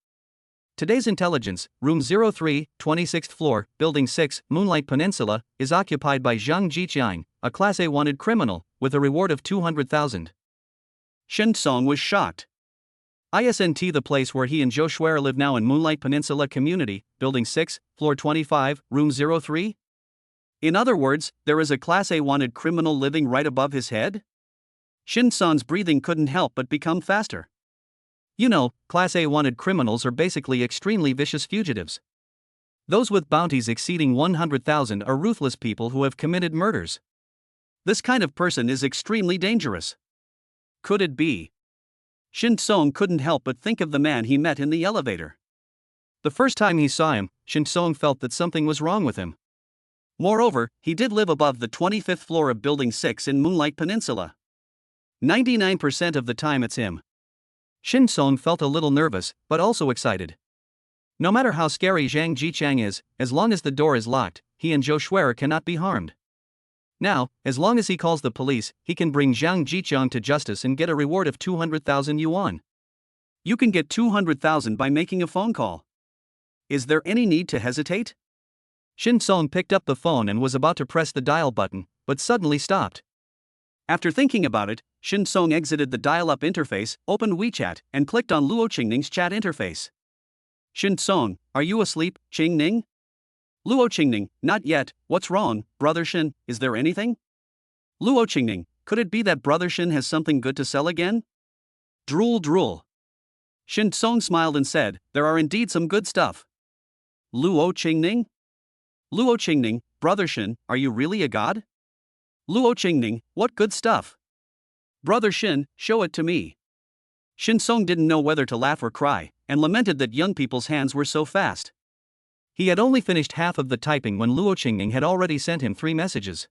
[SPEAKER 2] Today's intelligence, room 03, 26th floor, building 6, Moonlight Peninsula, is occupied by Zhang Jiqiang, a Class A wanted criminal, with a reward of 200,000.
[SPEAKER 1] Shin Song was shocked.
[SPEAKER 2] Isn't the place where he and Joe Schwerer live now in Moonlight Peninsula Community, building 6, floor 25, room 03?
[SPEAKER 1] In other words, there is a Class A wanted criminal living right above his head? Shin Song's breathing couldn't help but become faster.
[SPEAKER 2] You know, Class A wanted criminals are basically extremely vicious fugitives. Those with bounties exceeding 100,000 are ruthless people who have committed murders.
[SPEAKER 1] This kind of person is extremely dangerous. Could it be? Shin Song couldn't help but think of the man he met in the elevator.
[SPEAKER 2] The first time he saw him, Shin Song felt that something was wrong with him.
[SPEAKER 1] Moreover, he did live above the 25th floor of Building 6 in Moonlight Peninsula. 99% of the time it's him.
[SPEAKER 2] Shin Song felt a little nervous, but also excited. No matter how scary Zhang Jichang is, as long as the door is locked, he and Zhou Shuer cannot be harmed. Now, as long as he calls the police, he can bring Zhang Jichang to justice and get a reward of 200,000 yuan.
[SPEAKER 1] You can get 200,000 by making a phone call. Is there any need to hesitate?
[SPEAKER 2] Shin Song picked up the phone and was about to press the dial button, but suddenly stopped.
[SPEAKER 1] After thinking about it, Shin Song exited the dial-up interface, opened WeChat, and clicked on Luo Qingning's chat interface. Shin Song, are you asleep, Qingning? Luo Qingning, not yet. What's wrong, brother Shin, is there anything? Luo Qingning, could it be that brother Shin has something good to sell again? Drool drool. Shin Song smiled and said, there are indeed some good stuff. Luo Qingning? Luo Qingning, brother Shin, are you really a god? Luo Qingning, what good stuff? Brother Shin, show it to me. Shin Song didn't know whether to laugh or cry, and lamented that young people's hands were so fast.
[SPEAKER 2] He had only finished half of the typing when Luo Qingning had already sent him 3 messages.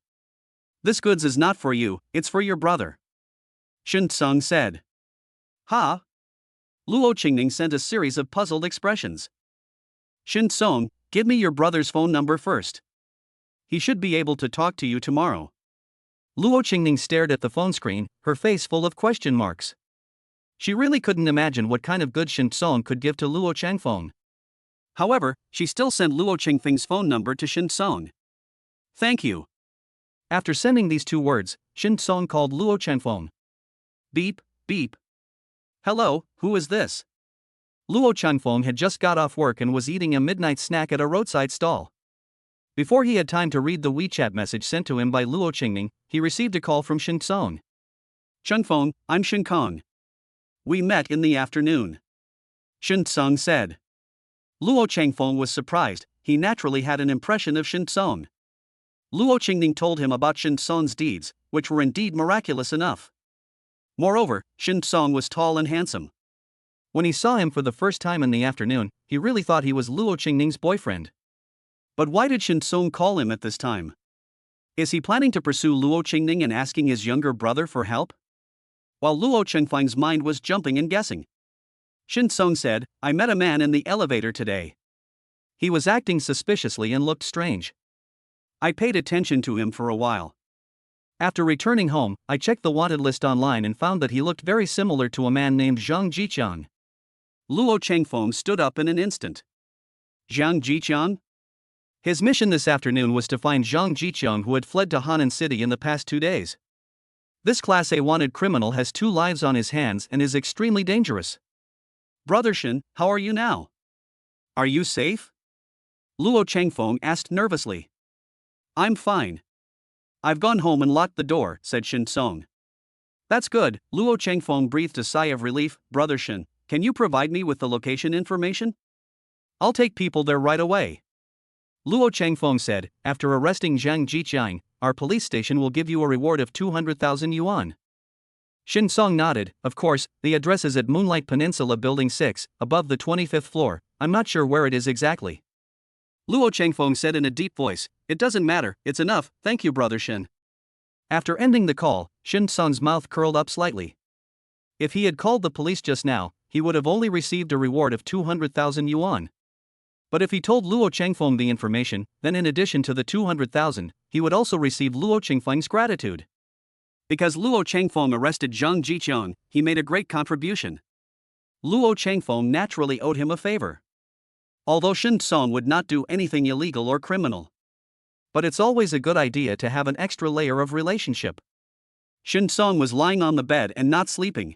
[SPEAKER 1] This goods is not for you, it's for your brother. Shin Song said. Ha? Luo Qingning sent a series of puzzled expressions. Shin Song, give me your brother's phone number first. He should be able to talk to you tomorrow.
[SPEAKER 2] Luo Qingning stared at the phone screen, her face full of question marks. She really couldn't imagine what kind of goods Shin Song could give to Luo Changfeng.
[SPEAKER 1] However, she still sent Luo Qingfeng's phone number to Shin Song. Thank you.
[SPEAKER 2] After sending these 2 words, Shin Song called Luo Changfeng.
[SPEAKER 1] Beep, beep. Hello, who is this?
[SPEAKER 2] Luo Changfeng had just got off work and was eating a midnight snack at a roadside stall. Before he had time to read the WeChat message sent to him by Luo Qingning, he received a call from Shin Song.
[SPEAKER 1] Changfeng, I'm Shin Kong. We met in the afternoon. Shin Song said. Luo Changfeng was surprised, he naturally had an impression of Shin Song. Luo Qingning told him about Shin Song's deeds, which were indeed miraculous enough. Moreover, Shin Song was tall and handsome.
[SPEAKER 2] When he saw him for the first time in the afternoon, he really thought he was Luo Qingning's boyfriend.
[SPEAKER 1] But why did Shin Song call him at this time? Is he planning to pursue Luo Qingning and asking his younger brother for help? While Luo Chengfeng's mind was jumping and guessing, Shin Song said, I met a man in the elevator today. He was acting suspiciously and looked strange. I paid attention to him for a while.
[SPEAKER 2] After returning home, I checked the wanted list online and found that he looked very similar to a man named Zhang Jichang.
[SPEAKER 1] Luo Chengfeng stood up in an instant. Zhang Jichang?
[SPEAKER 2] His mission this afternoon was to find Zhang Jichang, who had fled to Hanan City in the past 2 days. This Class A wanted criminal has 2 lives on his hands and is extremely dangerous.
[SPEAKER 1] Brother Shin, how are you now? Are you safe? Luo Chengfeng asked nervously. I'm fine. I've gone home and locked the door, said Shin Song. That's good, Luo Chengfeng breathed a sigh of relief. Brother Shin, can you provide me with the location information? I'll take people there right away.
[SPEAKER 2] Luo Chengfeng said, after arresting Zhang Jichang, our police station will give you a reward of 200,000 yuan. Shin Song nodded. Of course, the address is at Moonlight Peninsula Building 6, above the 25th floor. I'm not sure where it is exactly.
[SPEAKER 1] Luo Chengfeng said in a deep voice, it doesn't matter, it's enough, thank you brother Shin.
[SPEAKER 2] After ending the call, Shin Song's mouth curled up slightly. If he had called the police just now, he would have only received a reward of 200,000 yuan. But if he told Luo Chengfeng the information, then in addition to the 200,000, he would also receive Luo Chengfeng's gratitude.
[SPEAKER 1] Because Luo Chengfeng arrested Zhang Jichang, he made a great contribution. Luo Chengfeng naturally owed him a favor. Although Shin Song would not do anything illegal or criminal. But it's always a good idea to have an extra layer of relationship. Shin Song was lying on the bed and not sleeping.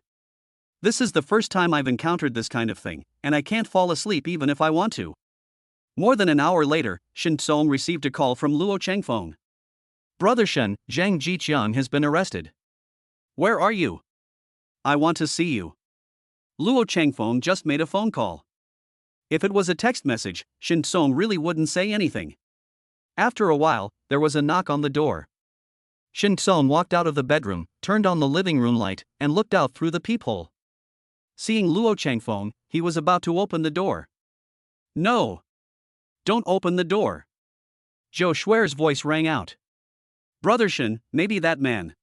[SPEAKER 1] This is the first time I've encountered this kind of thing, and I can't fall asleep even if I want to. More than an hour later, Shin Song received a call from Luo Chengfeng.
[SPEAKER 2] Brother Shen, Zhang Jichang has been arrested.
[SPEAKER 1] Where are you? I want to see you. Luo Chengfeng just made a phone call. If it was a text message, Shin Song really wouldn't say anything. After a while, there was a knock on the door.
[SPEAKER 2] Shin Song walked out of the bedroom, turned on the living room light, and looked out through the peephole.
[SPEAKER 1] Seeing Luo Chengfeng, he was about to open the door. No! Don't open the door! Zhou Shui's voice rang out. Brother Shen, maybe that man.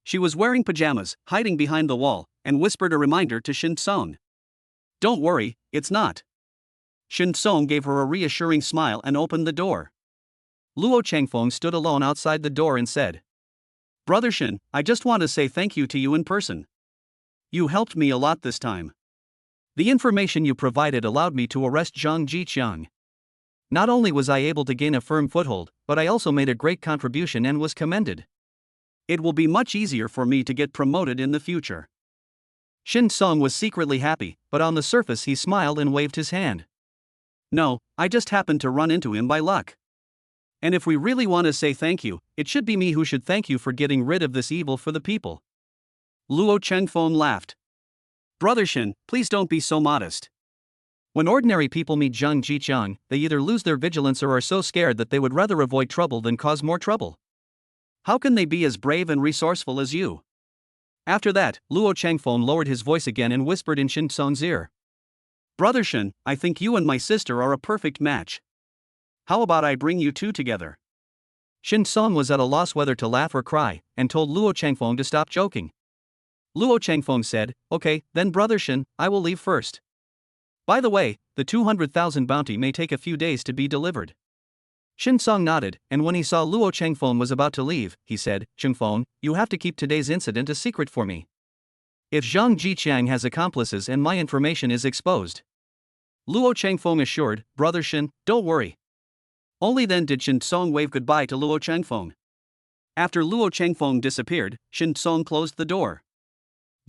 [SPEAKER 1] She was wearing pajamas, hiding behind the wall, and whispered a reminder to Shen Song. Don't worry, it's not. Shen Song gave her a reassuring smile and opened the door. Luo Changfeng stood alone outside the door and said, Brother Shen, I just want to say thank you to you in person. You helped me a lot this time. The information you provided allowed me to arrest Zhang Jiqiang. Not only was I able to gain a firm foothold, but I also made a great contribution and was commended. It will be much easier for me to get promoted in the future. Shen Song was secretly happy, but on the surface he smiled and waved his hand. No, I just happened to run into him by luck. And if we really want to say thank you, it should be me who should thank you for getting rid of this evil for the people. Luo Chengfeng laughed. Brother Shen, please don't be so modest. When ordinary people meet Zhang Jiqiang, they either lose their vigilance or are so scared that they would rather avoid trouble than cause more trouble. How can they be as brave and resourceful as you? After that, Luo Changfeng lowered his voice again and whispered in Shen Song's ear. Brother Shen, I think you and my sister are a perfect match. How about I bring you two together? Shen Song was at a loss whether to laugh or cry, and told Luo Changfeng to stop joking. Luo Changfeng said, Okay, then Brother Shen, I will leave first. By the way, the 200,000 bounty may take a few days to be delivered. Shen Song nodded, and when he saw Luo Changfeng was about to leave, he said, Changfeng, you have to keep today's incident a secret for me. If Zhang Jiqiang has accomplices and my information is exposed. Luo Changfeng assured, Brother Shen, don't worry. Only then did Shen Song wave goodbye to Luo Changfeng. After Luo Changfeng disappeared, Shen Song closed the door.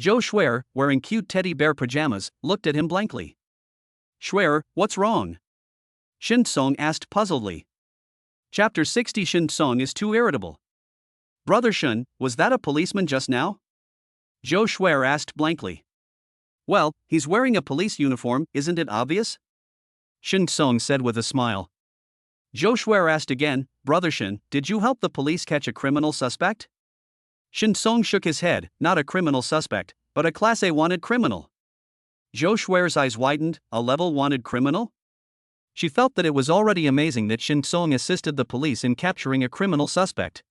[SPEAKER 1] Zhou Shui, wearing cute teddy bear pajamas, looked at him blankly. Shui, what's wrong? Shen Song asked puzzledly. Chapter 60 Shen Song is too irritable. Brother Shen, was that a policeman just now? Zhou Shui asked blankly. Well, he's wearing a police uniform, isn't it obvious? Shen Song said with a smile. Zhou Shui asked again, Brother Shen, did you help the police catch a criminal suspect? Shen Song shook his head, not a criminal suspect, but a Class A wanted criminal. Zhou Shui's eyes widened, a level wanted criminal? She felt that it was already amazing that Shen Song assisted the police in capturing a criminal suspect.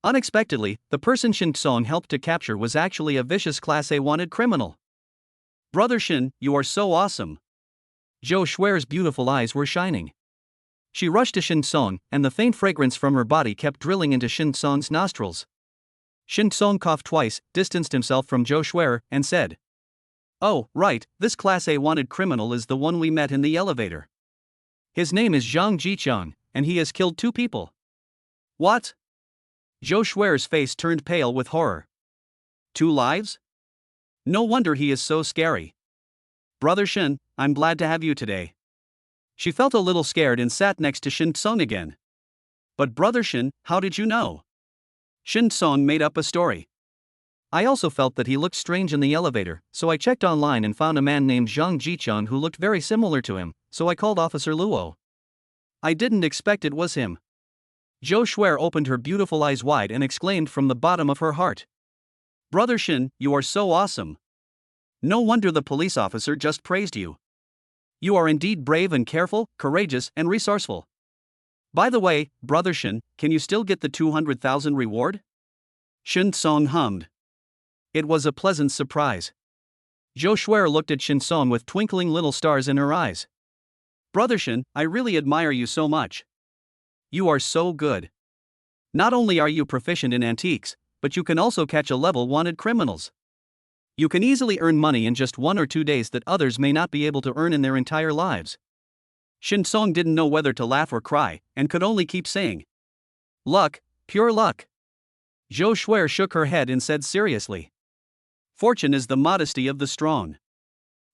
[SPEAKER 1] Unexpectedly, the person Shen Song helped to capture was actually a vicious Class A wanted criminal. Brother Shen, you are so awesome. Zhou Shui's beautiful eyes were shining. She rushed to Shen Song, and the faint fragrance from her body kept drilling into Shen Song's nostrils. Shen Song coughed twice, distanced himself from Zhou Shui, and said, Oh, right, this Class A wanted criminal is the one we met in the elevator. His name is Zhang Jiqiang, and he has killed 2 people. What? Zhou Shui's face turned pale with horror. 2 lives? No wonder he is so scary. Brother Shen, I'm glad to have you today. She felt a little scared and sat next to Shen Song again. But Brother Shen, how did you know? Shen Song made up a story. I also felt that he looked strange in the elevator, so I checked online and found a man named Zhang Jiqiang who looked very similar to him, so I called Officer Luo. I didn't expect it was him. Zhou Shui opened her beautiful eyes wide and exclaimed from the bottom of her heart. Brother Shen, you are so awesome. No wonder the police officer just praised you. You are indeed brave and careful, courageous and resourceful. By the way, Brother Shen, can you still get the 200,000 reward? Shen Song hummed. It was a pleasant surprise. Zhou Shui looked at Shen Song with twinkling little stars in her eyes. Brother Shen, I really admire you so much. You are so good. Not only are you proficient in antiques, but you can also catch a level wanted criminals. You can easily earn money in just 1 or 2 days that others may not be able to earn in their entire lives. Shen Song didn't know whether to laugh or cry, and could only keep saying, Luck, pure luck. Zhou Shui shook her head and said seriously, Fortune is the modesty of the strong.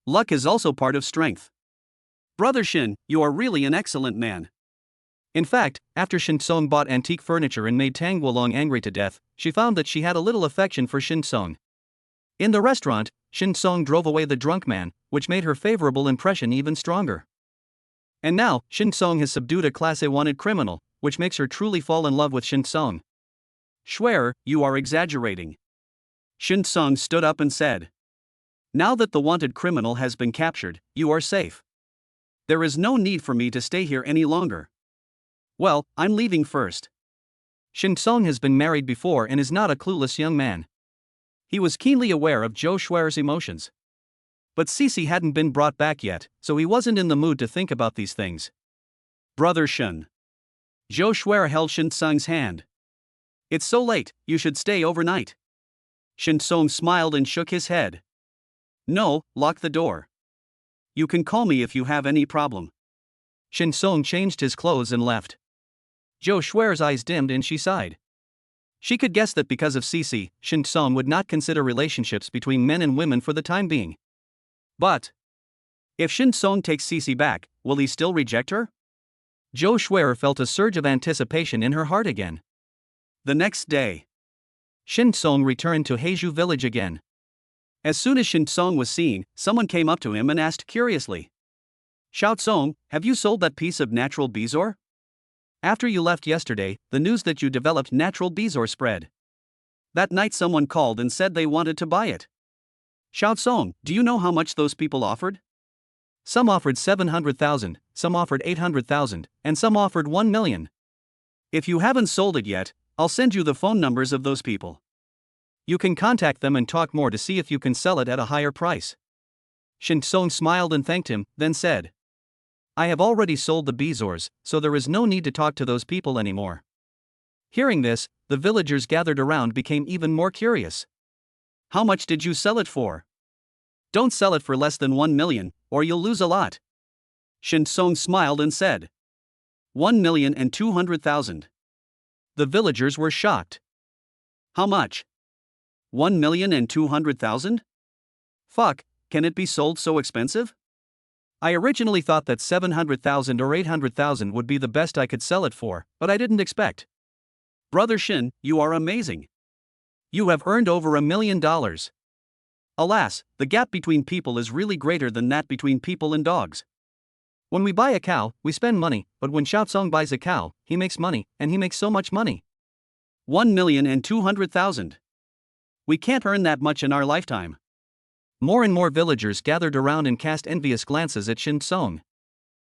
[SPEAKER 1] Luck is also part of strength. Brother Shen, you are really an excellent man. In fact, after Shen Song bought antique furniture and made Tang Guolong angry to death, she found that she had a little affection for Shen Song. In the restaurant, Shen Song drove away the drunk man, which made her favorable impression even stronger. And now, Shen Song has subdued a Class A wanted criminal, which makes her truly fall in love with Shen Song. Shui, you are exaggerating. Shen Song stood up and said, Now that the wanted criminal has been captured, you are safe. There is no need for me to stay here any longer. Well, I'm leaving first.
[SPEAKER 2] Shin Song has been married before and is not a clueless young man. He was keenly aware of Zhou Shuer's emotions. But Cece hadn't been brought back yet, so he wasn't in the mood to think about these things.
[SPEAKER 1] Brother Shin. Zhou Shuer held Shin Song's hand. It's so late, you should stay overnight. Shin Song smiled and shook his head. No, lock the door. You can call me if you have any problem.
[SPEAKER 2] Shin Song changed his clothes and left. Zhou Shuer's eyes dimmed and she sighed. She could guess that because of Cece, Shin Song would not consider relationships between men and women for the time being.
[SPEAKER 1] But if Shin Song takes Cece back, will he still reject her?
[SPEAKER 2] Zhou Shuer felt a surge of anticipation in her heart again.
[SPEAKER 1] The next day,
[SPEAKER 2] Shin Song returned to Heizhou village again.
[SPEAKER 1] As soon as Shin Song was seen, someone came up to him and asked curiously, Xiao Song, have you sold that piece of natural bezoar? After you left yesterday, the news that you developed natural bezoar spread. That night someone called and said they wanted to buy it. Xiao Song, do you know how much those people offered?
[SPEAKER 2] Some offered 700,000, some offered 800,000, and some offered 1 million.
[SPEAKER 1] If you haven't sold it yet, I'll send you the phone numbers of those people.
[SPEAKER 2] You can contact them and talk more to see if you can sell it at a higher price. Shin Song smiled and thanked him, then said, I have already sold the bezoars, so there is no need to talk to those people anymore. Hearing this, the villagers gathered around became even more curious.
[SPEAKER 1] How much did you sell it for? Don't sell it for less than 1 million, or you'll lose a lot. Shin Song smiled and said, 1,200,000.
[SPEAKER 2] The villagers were shocked.
[SPEAKER 1] How much? 1,200,000? Fuck, can it be sold so expensive?
[SPEAKER 2] I originally thought that 700,000 or 800,000 would be the best I could sell it for, but I didn't expect.
[SPEAKER 1] Brother Shin, you are amazing. You have earned over $1 million. Alas, the gap between people is really greater than that between people and dogs.
[SPEAKER 2] When we buy a cow, we spend money, but when Xiao Song buys a cow, he makes money, and he makes so much money.
[SPEAKER 1] 1,200,000. We can't earn that much in our lifetime.
[SPEAKER 2] More and more villagers gathered around and cast envious glances at Shin Song.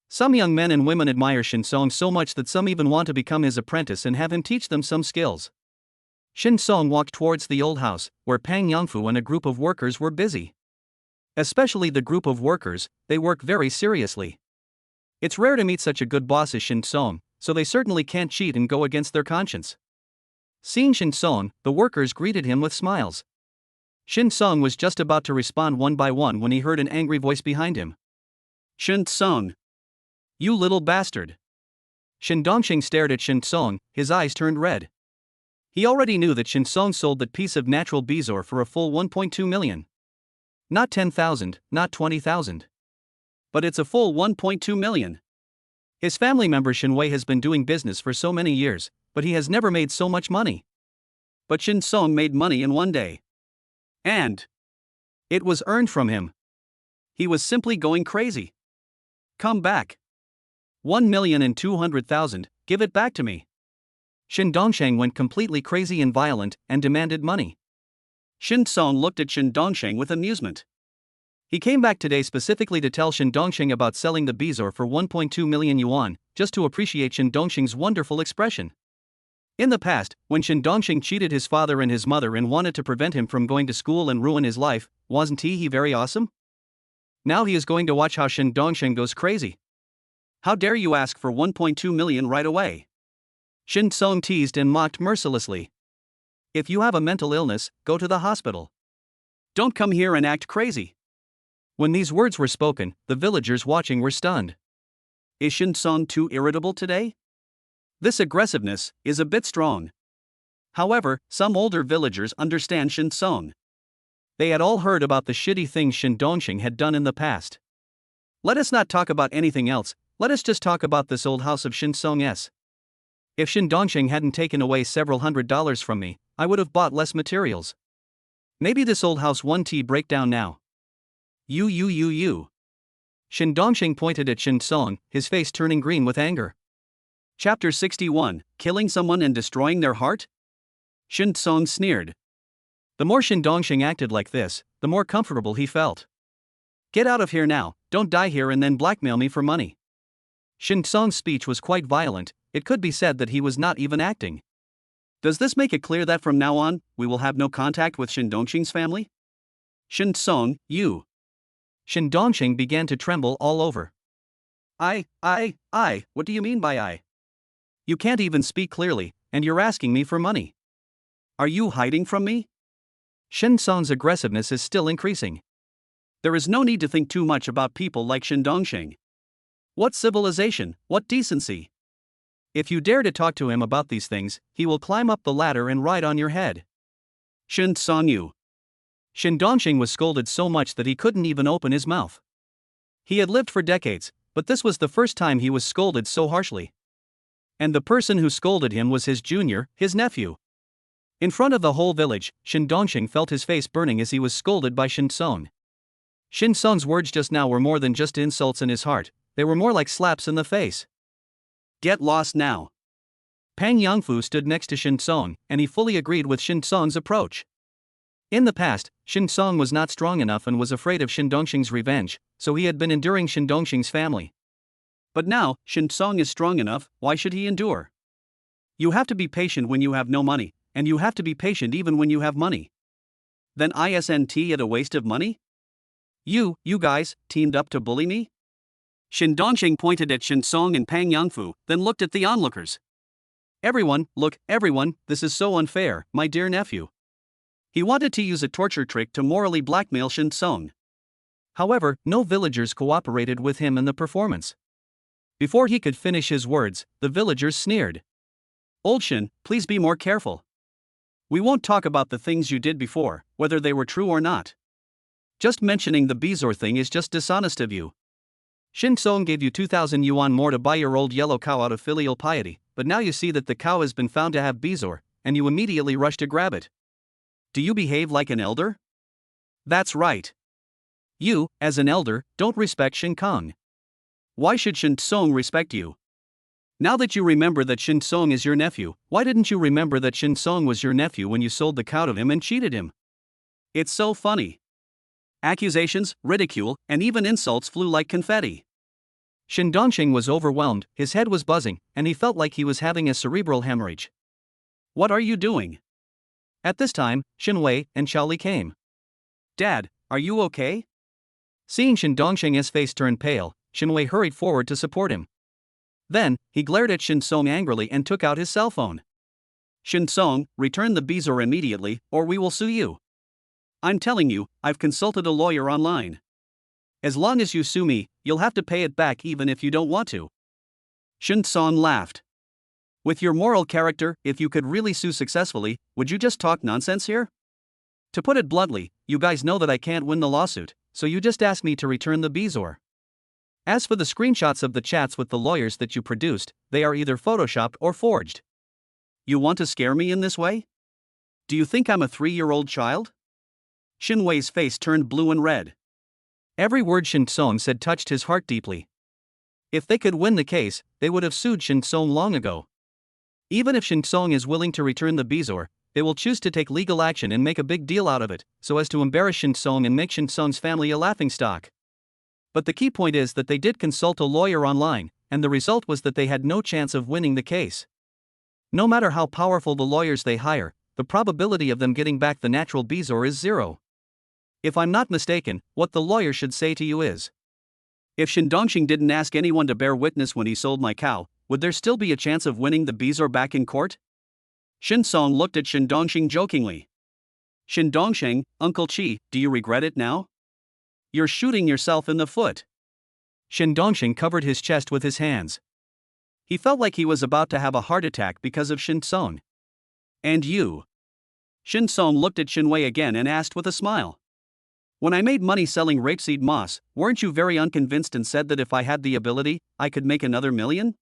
[SPEAKER 2] Some young men and women admire Shin Song so much that some even want to become his apprentice and have him teach them some skills. Shin Song walked towards the old house, where Pang Yangfu and a group of workers were busy. Especially the group of workers, they work very seriously. It's rare to meet such a good boss as Shin Song, so they certainly can't cheat and go against their conscience. Seeing Shin Song, the workers greeted him with smiles. Shin Song was just about to respond one by one when he heard an angry voice behind him.
[SPEAKER 1] Shin Song. You little bastard.
[SPEAKER 2] Shin Dongxing stared at Shin Song, his eyes turned red. He already knew that Shin Song sold that piece of natural bezoar for a full 1.2 million. Not 10,000, not 20,000.
[SPEAKER 1] But it's a full 1.2 million.
[SPEAKER 2] His family member Shin Wei has been doing business for so many years, but he has never made so much money.
[SPEAKER 1] But Shin Song made money in one day. And
[SPEAKER 2] it was earned from him.
[SPEAKER 1] He was simply going crazy. Come back. 1,200,000, give it back to me.
[SPEAKER 2] Shin Dongsheng went completely crazy and violent and demanded money.
[SPEAKER 1] Shin Song looked at Shin Dongsheng with amusement.
[SPEAKER 2] He came back today specifically to tell Shin Dongsheng about selling the bezoar for 1.2 million yuan, just to appreciate Shin Dongsheng's wonderful expression. In the past, when Shin Dongsheng cheated his father and his mother and wanted to prevent him from going to school and ruin his life, wasn't he very awesome? Now he is going to watch how Shin Dongsheng goes crazy.
[SPEAKER 1] How dare you ask for 1.2 million right away?
[SPEAKER 2] Shin Song teased and mocked mercilessly. If you have a mental illness, go to the hospital.
[SPEAKER 1] Don't come here and act crazy.
[SPEAKER 2] When these words were spoken, the villagers watching were stunned.
[SPEAKER 1] Is Shin Song too irritable today? This aggressiveness is a bit strong. However, some older villagers understand Shin Song.
[SPEAKER 2] They had all heard about the shitty things Shin Dongsheng had done in the past. Let us not talk about anything else, let us just talk about this old house of Shin Song's. If Shin Dongsheng hadn't taken away several $100s from me, I would have bought less materials. Maybe this old house won't break down now. You. Shin Dongsheng pointed at Shin Song, his face turning green with anger.
[SPEAKER 1] Chapter 61, Killing Someone and Destroying Their Heart? Shin Song sneered.
[SPEAKER 2] The more Shin Dongsheng acted like this, the more comfortable he felt.
[SPEAKER 1] Get out of here now,
[SPEAKER 2] don't die here and then blackmail me for money. Shin Song's speech was quite violent, it could be said that he was not even acting.
[SPEAKER 1] Does this make it clear that from now on, we will have no contact with Shin Dongxing's family? Shin Song, you.
[SPEAKER 2] Shin Dongxing began to tremble all over.
[SPEAKER 1] What do you mean by I? You can't even speak clearly, and you're asking me for money. Are you hiding from me?
[SPEAKER 2] Shin Song's aggressiveness is still increasing.
[SPEAKER 1] There is no need to think too much about people like Shin Dongxing. What civilization, what decency?
[SPEAKER 2] If you dare to talk to him about these things, he will climb up the ladder and ride on your head.
[SPEAKER 1] Shin Song, you.
[SPEAKER 2] Shin Dongxing was scolded so much that he couldn't even open his mouth. He had lived for decades, but this was the first time he was scolded so harshly. And the person who scolded him was his junior, his nephew. In front of the whole village, Shin Dongxing felt his face burning as he was scolded by Shin Song. Shin Song's words just now were more than just insults in his heart, they were more like slaps in the face.
[SPEAKER 1] Get lost now.
[SPEAKER 2] Pang Yangfu stood next to Shin Song, and he fully agreed with Shin Song's approach. In the past, Shin Song was not strong enough and was afraid of Shin Dongxing's revenge, so he had been enduring Shin Dongxing's family.
[SPEAKER 1] But now, Shin Song is strong enough, why should he endure? You have to be patient when you have no money, and you have to be patient even when you have money. Then isn't it a waste of money? You guys, teamed up to bully me? Shin Dongxing pointed at Shin Song and Pang Yangfu, then looked at the onlookers.
[SPEAKER 2] Everyone, this is so unfair, my dear nephew.
[SPEAKER 1] He wanted to use a torture trick to morally blackmail Shin Song.
[SPEAKER 2] However, no villagers cooperated with him in the performance. Before he could finish his words, the villagers sneered.
[SPEAKER 1] Old Shin, please be more careful. We won't talk about the things you did before, whether they were true or not. Just mentioning the Bezor thing is just dishonest of you.
[SPEAKER 2] Shin Song gave you 2,000 yuan more to buy your old yellow cow out of filial piety, but now you see that the cow has been found to have Bezor, and you immediately rush to grab it.
[SPEAKER 1] Do you behave like an elder?
[SPEAKER 2] That's right. You, as an elder, don't respect Shin Kong.
[SPEAKER 1] Why should Shin Song respect you? Now that you remember that Shin Song is your nephew, why didn't you remember that Shin Song was your nephew when you sold the cow to him and cheated him? It's so funny. Accusations, ridicule, and even insults flew like confetti.
[SPEAKER 2] Shin Dongxing was overwhelmed, his head was buzzing, and he felt like he was having a cerebral hemorrhage.
[SPEAKER 1] What are you doing?
[SPEAKER 2] At this time, Shin Wei and Xiaoli came.
[SPEAKER 1] Dad, are you okay?
[SPEAKER 2] Seeing Shin Dongxing's face turn pale, Shin Wei hurried forward to support him. Then, he glared at Shin Song angrily and took out his cell phone.
[SPEAKER 1] Shin Song, return the Bezor immediately, or we will sue you. I'm telling you, I've consulted a lawyer online. As long as you sue me, you'll have to pay it back even if you don't want to. Shin Song laughed. With your moral character, if you could really sue successfully, would you just talk nonsense here? To put it bluntly, you guys know that I can't win the lawsuit, so you just ask me to return the Bezor. As for the screenshots of the chats with the lawyers that you produced, they are either photoshopped or forged. You want to scare me in this way? Do you think I'm a 3-year-old child? Shin Wei's face turned blue and red.
[SPEAKER 2] Every word Shin Song said touched his heart deeply. If they could win the case, they would have sued Shin Song long ago. Even if Shin Song is willing to return the Bezor, they will choose to take legal action and make a big deal out of it, so as to embarrass Shin Song and make Shin Song's family a laughingstock. But the key point is that they did consult a lawyer online, and the result was that they had no chance of winning the case. No matter how powerful the lawyers they hire, the probability of them getting back the natural Bezor is 0. If I'm not mistaken, what the lawyer should say to you is, if Shin Dongxing didn't ask anyone to bear witness when he sold my cow, would there still be a chance of winning the Bezor back in court? Shin Song looked at Shin Dongxing jokingly. Shin Dongxing, Uncle Chi, do you regret it now? You're shooting yourself in the foot. Shin Dongxing covered his chest with his hands. He felt like he was about to have a heart attack because of Shin Song. And you? Shin Song looked at Shin Wei again and asked with a smile. When I made money selling rapeseed moss, weren't you very unconvinced and said that if I had the ability, I could make another million?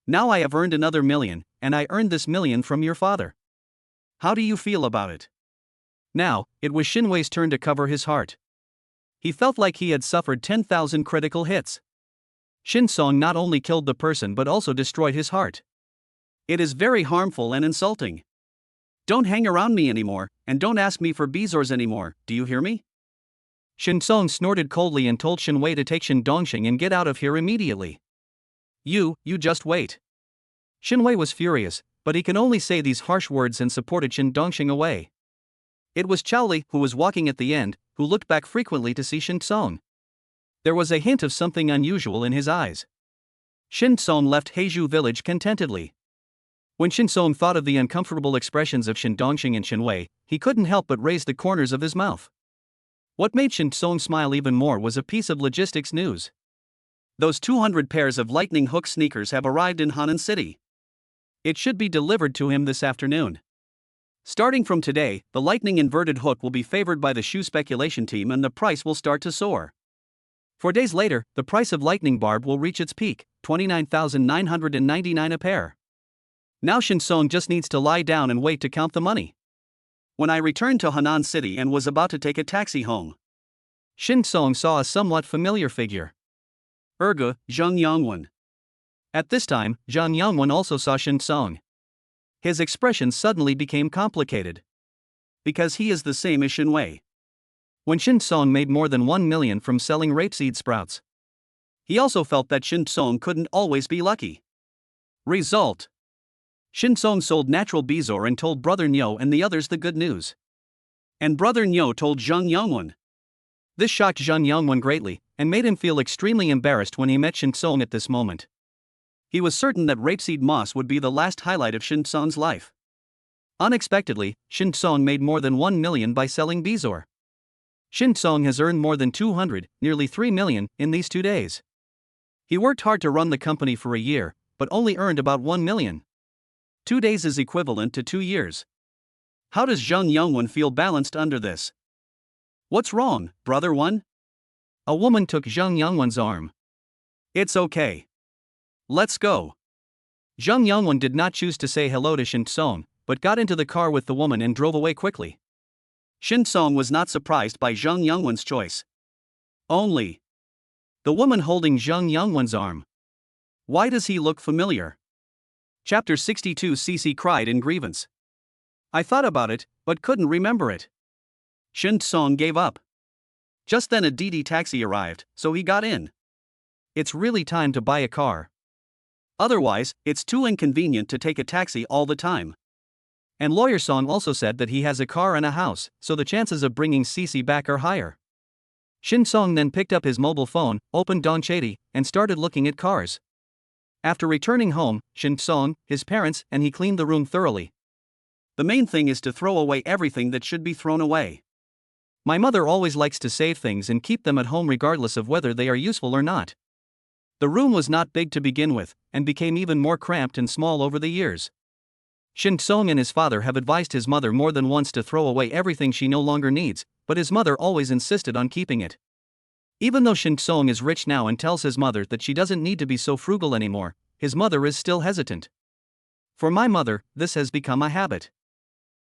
[SPEAKER 2] Now I have earned another million, and I earned this million from your father. How do you feel about it? Now, it was Shin Wei's turn to cover his heart. He felt like he had suffered 10,000 critical hits. Shin Song not only killed the person but also destroyed his heart. It is very harmful and insulting. Don't hang around me anymore, and don't ask me for Bezors anymore, do you hear me? Shin Song snorted coldly and told Shin Wei to take Shin Dongxing and get out of here immediately. You just wait. Shin Wei was furious, but he can only say these harsh words and supported Shin Dongxing away. It was Chao Li, who was walking at the end, who looked back frequently to see Shin Song. There was a hint of something unusual in his eyes. Shin Song left Heizhou village contentedly. When Shin Song thought of the uncomfortable expressions of Shin Dongxing and Shin Wei, he couldn't help but raise the corners of his mouth. What made Shin Song smile even more was a piece of logistics news. Those 200 pairs of lightning hook sneakers have arrived in Henan City. It should be delivered to him this afternoon. Starting from today, the lightning inverted hook will be favored by the shoe speculation team and the price will start to soar. 4 days later, the price of lightning barb will reach its peak, 29,999 a pair. Now Shin Song just needs to lie down and wait to count the money. When I returned to Henan City and was about to take a taxi home, Shin Song saw a somewhat familiar figure. Zhang Yangwen. At this time, Zhang Yangwen also saw Shin Song. His expression suddenly became complicated. Because he is the same as Shin Wei. When Shin Song made more than 1 million from selling rapeseed sprouts, he also felt that Shin Song couldn't always be lucky. Result: Shin Song sold natural bezoar and told brother Nyo and the others the good news. And brother Nyo told Zhang Yangwen. This shocked Zhang Yangwen greatly, and made him feel extremely embarrassed when he met Shin Song at this moment. He was certain that rapeseed moss would be the last highlight of Shin Song's life. Unexpectedly, Shin Song made more than 1 million by selling bezoar. Shin Song has earned more than 200, nearly 3 million, in these 2 days. He worked hard to run the company for a year, but only earned about 1 million. 2 days is equivalent to 2 years. How does Zhang Yangwen feel balanced under this? What's wrong, brother one? A woman took Zhang Yangwen's arm. It's okay. Let's go. Zhang Yangwen did not choose to say hello to Shin Song, but got into the car with the woman and drove away quickly. Shin Song was not surprised by Zhang Yangwen's choice. Only the woman holding Zhang Yangwen's arm. Why does he look familiar? Chapter 62. CC cried in grievance. I thought about it, but couldn't remember it. Shin Song gave up. Just then a DD taxi arrived, so he got in. It's really time to buy a car. Otherwise, it's too inconvenient to take a taxi all the time. And Lawyer Song also said that he has a car and a house, so the chances of bringing CC back are higher. Shin Song then picked up his mobile phone, opened Dongchedi, and started looking at cars. After returning home, Shin Song, his parents, and he cleaned the room thoroughly. The main thing is to throw away everything that should be thrown away. My mother always likes to save things and keep them at home regardless of whether they are useful or not. The room was not big to begin with, and became even more cramped and small over the years. Shin Song and his father have advised his mother more than once to throw away everything she no longer needs, but his mother always insisted on keeping it. Even though Shin Song is rich now and tells his mother that she doesn't need to be so frugal anymore, his mother is still hesitant. For my mother, this has become a habit.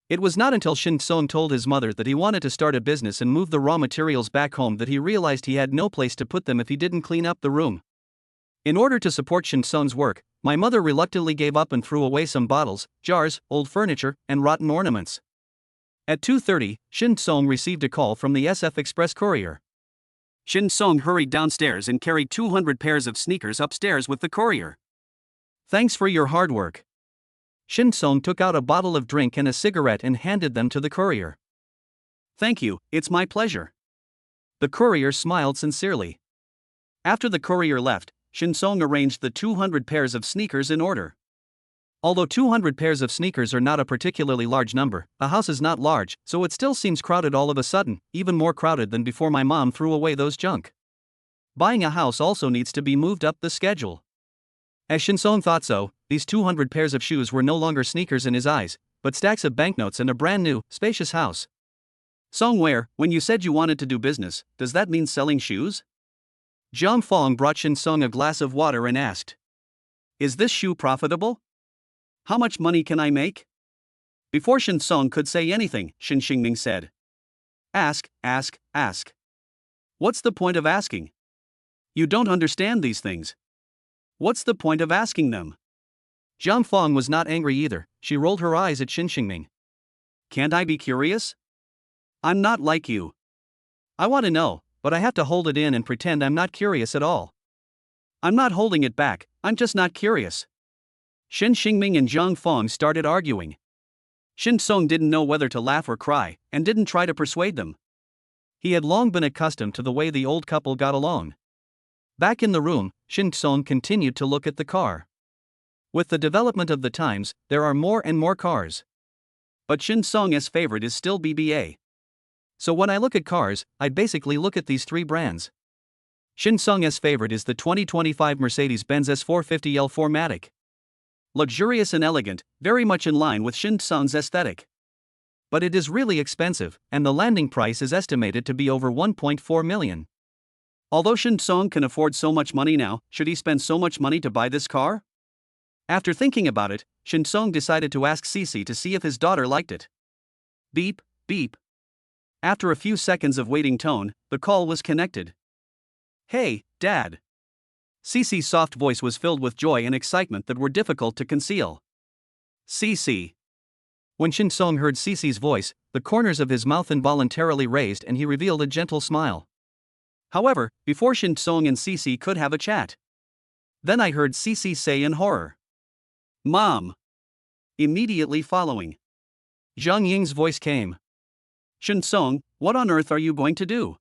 [SPEAKER 2] It was not until Shin Song told his mother that he wanted to start a business and move the raw materials back home that he realized he had no place to put them if he didn't clean up the room. In order to support Shin Song's work, my mother reluctantly gave up and threw away some bottles, jars, old furniture, and rotten ornaments. At 2:30, Shin Song received a call from the SF Express courier. Shin Song hurried downstairs and carried 200 pairs of sneakers upstairs with the courier. Thanks for your hard work. Shin Song took out a bottle of drink and a cigarette and handed them to the courier. Thank you, it's my pleasure. The courier smiled sincerely. After the courier left, Shin Song arranged the 200 pairs of sneakers in order. Although 200 pairs of sneakers are not a particularly large number, a house is not large, so it still seems crowded all of a sudden, even more crowded than before my mom threw away those junk. Buying a house also needs to be moved up the schedule. As Shin Song thought so, these 200 pairs of shoes were no longer sneakers in his eyes, but stacks of banknotes and a brand new, spacious house. Songware, when you said you wanted to do business, does that mean selling shoes? Jiang Fong brought Shin Song a glass of water and asked, is this shoe profitable? How much money can I make? Before Shin Song could say anything, Shin Xingming said, ask. What's the point of asking? You don't understand these things. What's the point of asking them? Jiang Fong was not angry either, she rolled her eyes at Shin Xingming. Can't I be curious? I'm not like you. I want to know, but I have to hold it in and pretend I'm not curious at all.
[SPEAKER 1] I'm not holding it back, I'm just not curious. Shin Xingming and Zhang Feng started arguing. Shin Song didn't know whether to laugh or cry, and didn't try to persuade them.
[SPEAKER 2] He had long been accustomed to the way the old couple got along. Back in the room, Shin Song continued to look at the car. With the development of the times, there are more and more cars.
[SPEAKER 1] But Shin Song's favorite is still BBA.
[SPEAKER 2] So when I look at cars, I basically look at these three brands. Shin Song's favorite is the 2025 Mercedes-Benz S450 L4matic.
[SPEAKER 1] Luxurious and elegant, very much in line with Shin Song's aesthetic.
[SPEAKER 2] But it is really expensive, and the landing price is estimated to be over 1.4 million.
[SPEAKER 1] Although Shin Song can afford so much money now, should he spend so much money to buy this car? After thinking about it, Shin Song decided to ask Cici to see if his daughter liked it. Beep, beep. After a few seconds of waiting tone, the call was connected. Hey, Dad. Cici's soft voice was filled with joy and excitement that were difficult to conceal. Cici.
[SPEAKER 2] When Shin Song heard Cici's voice, the corners of his mouth involuntarily raised and he revealed a gentle smile.
[SPEAKER 1] However, before Shin Song and Cici could have a chat. Then I heard Cici say in horror. Mom. Immediately following,
[SPEAKER 2] Zhang Ying's voice came.
[SPEAKER 1] Shin Song, what on earth are you going to do?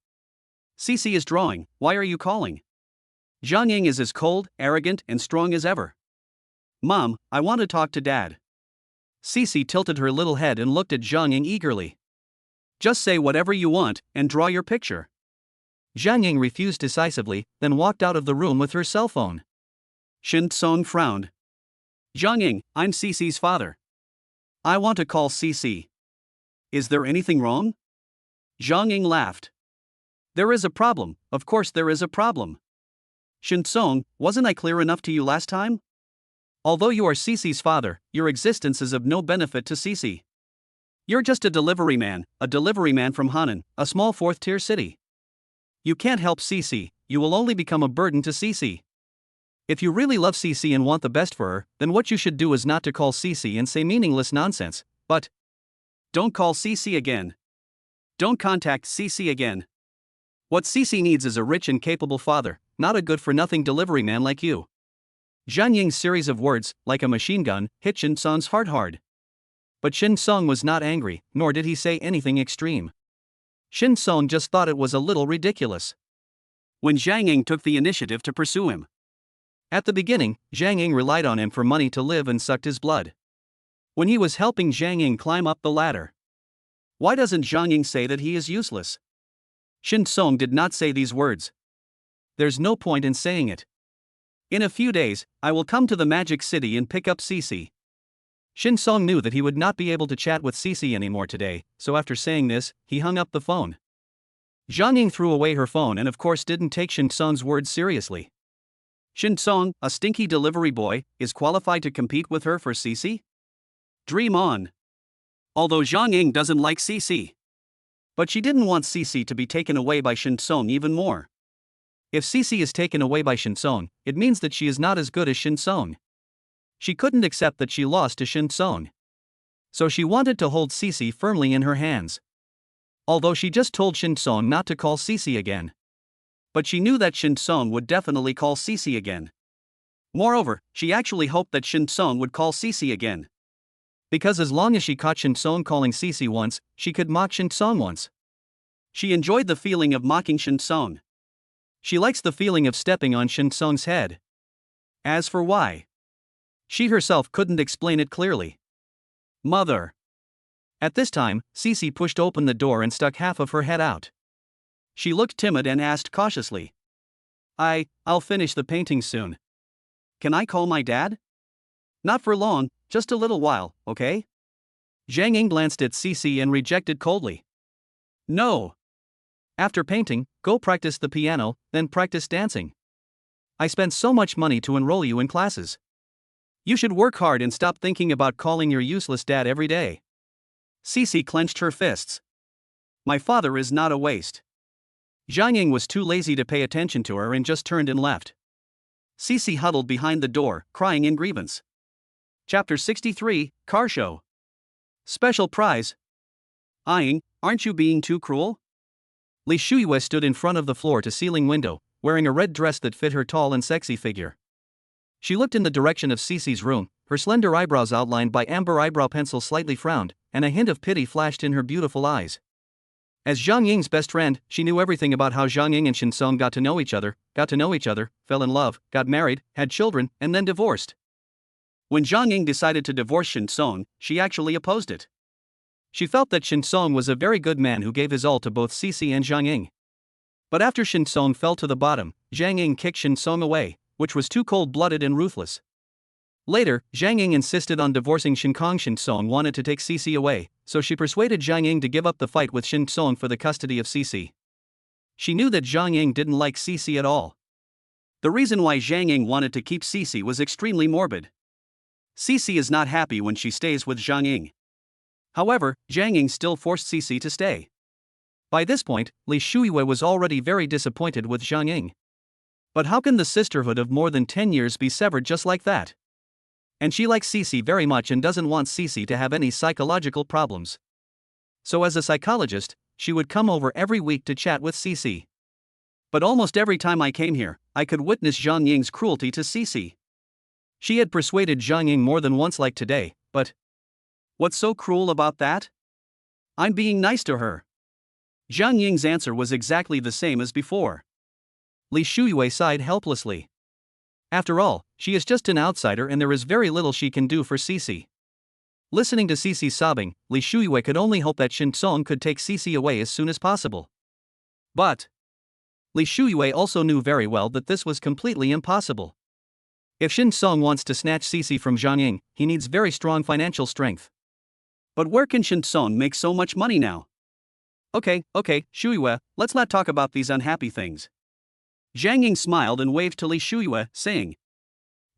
[SPEAKER 1] Cici is drawing, why are you calling? Zhang Ying is as cold, arrogant, and strong as ever. Mom, I want to talk to Dad.
[SPEAKER 2] Cici tilted her little head and looked at Zhang Ying eagerly.
[SPEAKER 1] Just say whatever you want, and draw your picture.
[SPEAKER 2] Zhang Ying refused decisively, then walked out of the room with her cell phone.
[SPEAKER 1] Shin Song frowned. Zhang Ying, I'm Cici's father. I want to call Cici. Is there anything wrong? Zhang Ying laughed. There is a problem, of course there is a problem. Shin Song, wasn't I clear enough to you last time? Although you are Cici's father, your existence is of no benefit to Cici. You're just a delivery man from Hanan, a small fourth-tier city. You can't help Cici, you will only become a burden to Cici. If you really love Cici and want the best for her, then what you should do is not to call Cici and say meaningless nonsense, but don't call Cici again. Don't contact Cici again. What Cici needs is a rich and capable father, not a good-for-nothing delivery man like you. Zhang Ying's series of words, like a machine gun, hit Shin Song's heart hard. But Shin Song was not angry, nor did he say anything extreme. Shin Song just thought it was a little ridiculous. When Zhang Ying took the initiative to pursue him. At the beginning, Zhang Ying relied on him for money to live and sucked his blood. When he was helping Zhang Ying climb up the ladder. Why doesn't Zhang Ying say that he is useless? Shin Song did not say these words. There's no point in saying it. In a few days, I will come to the Magic City and pick up Cici. Shin Song knew that he would not be able to chat with Cici anymore today, so after saying this, he hung up the phone. Zhang Ying threw away her phone and of course didn't take Shin Song's words seriously. Shin Song, a stinky delivery boy, is qualified to compete with her for Cici? Dream on. Although Zhang Ying doesn't like Cici. But she didn't want Cici to be taken away by Shin Song even more. If Cici is taken away by Shin Song, it means that she is not as good as Shin Song. She couldn't accept that she lost to Shin Song. So she wanted to hold Cici firmly in her hands. Although she just told Shin Song not to call Cici again. But she knew that Shin Song would definitely call Cici again. Moreover, she actually hoped that Shin Song would call Cici again. Because as long as she caught Shin Song calling Cici once, she could mock Shin Song once. She enjoyed the feeling of mocking Shin Song. She likes the feeling of stepping on Shin Song's head. As for why, she herself couldn't explain it clearly. Mother. At this time, Cici pushed open the door and stuck half of her head out. She looked timid and asked cautiously. I'll finish the painting soon. Can I call my dad? Not for long, just a little while, okay? Zhang Ying glanced at Cici and rejected coldly. No. After painting, go practice the piano, then practice dancing. I spent so much money to enroll you in classes. You should work hard and stop thinking about calling your useless dad every day. Cici clenched her fists. My father is not a waste. Zhang Ying was too lazy to pay attention to her and just turned and left. Cici huddled behind the door, crying in grievance. Chapter 63, Car Show. Special prize. Ying, aren't you being too cruel?
[SPEAKER 2] Li Shuiyue stood in front of the floor-to-ceiling window, wearing a red dress that fit her tall and sexy figure. She looked in the direction of Cece's room, her slender eyebrows outlined by amber eyebrow pencil slightly frowned, and a hint of pity flashed in her beautiful eyes. As Zhang Ying's best friend, she knew everything about how Zhang Ying and Shin Song got to know each other, fell in love, got married, had children, and then divorced.
[SPEAKER 1] When Zhang Ying decided to divorce Shin Song, she actually opposed it.
[SPEAKER 2] She felt that Shin Song was a very good man who gave his all to both Cece and Zhang Ying. But after Shin Song fell to the bottom, Zhang Ying kicked Shin Song away, which was too cold-blooded and ruthless. Later, Zhang Ying insisted on divorcing Shin Kong. Shin Song wanted to take Cece away, so she persuaded Zhang Ying to give up the fight with Shin Song for the custody of Cece. She knew that Zhang Ying didn't like Cece at all.
[SPEAKER 1] The reason why Zhang Ying wanted to keep Cece was extremely morbid. Cece is not happy when she stays with Zhang Ying. However, Zhang Ying still forced Cece to stay.
[SPEAKER 2] By this point, Li Shuiyue was already very disappointed with Zhang Ying. But how can the sisterhood of more than 10 years be severed just like that? And she likes Cece very much and doesn't want Cece to have any psychological problems. So as a psychologist, she would come over every week to chat with Cece.
[SPEAKER 1] But almost every time I came here, I could witness Zhang Ying's cruelty to Cece.
[SPEAKER 2] She had persuaded Zhang Ying more than once like today, but
[SPEAKER 1] what's so cruel about that? I'm being nice to her. Zhang Ying's answer was exactly the same as before.
[SPEAKER 2] Li Shuiyue sighed helplessly. After all, she is just an outsider and there is very little she can do for Cece. Listening to Cece's sobbing, Li Shuiyue could only hope that Shin Song could take Cece away as soon as possible. But Li Shuiyue also knew very well that this was completely impossible. If Shin Song wants to snatch Cece from Zhang Ying, he needs very strong financial strength.
[SPEAKER 1] But where can Shin Song make so much money now? Okay, Shuiyue, let's not talk about these unhappy things. Zhang Ying smiled and waved to Li Shuiyue, saying,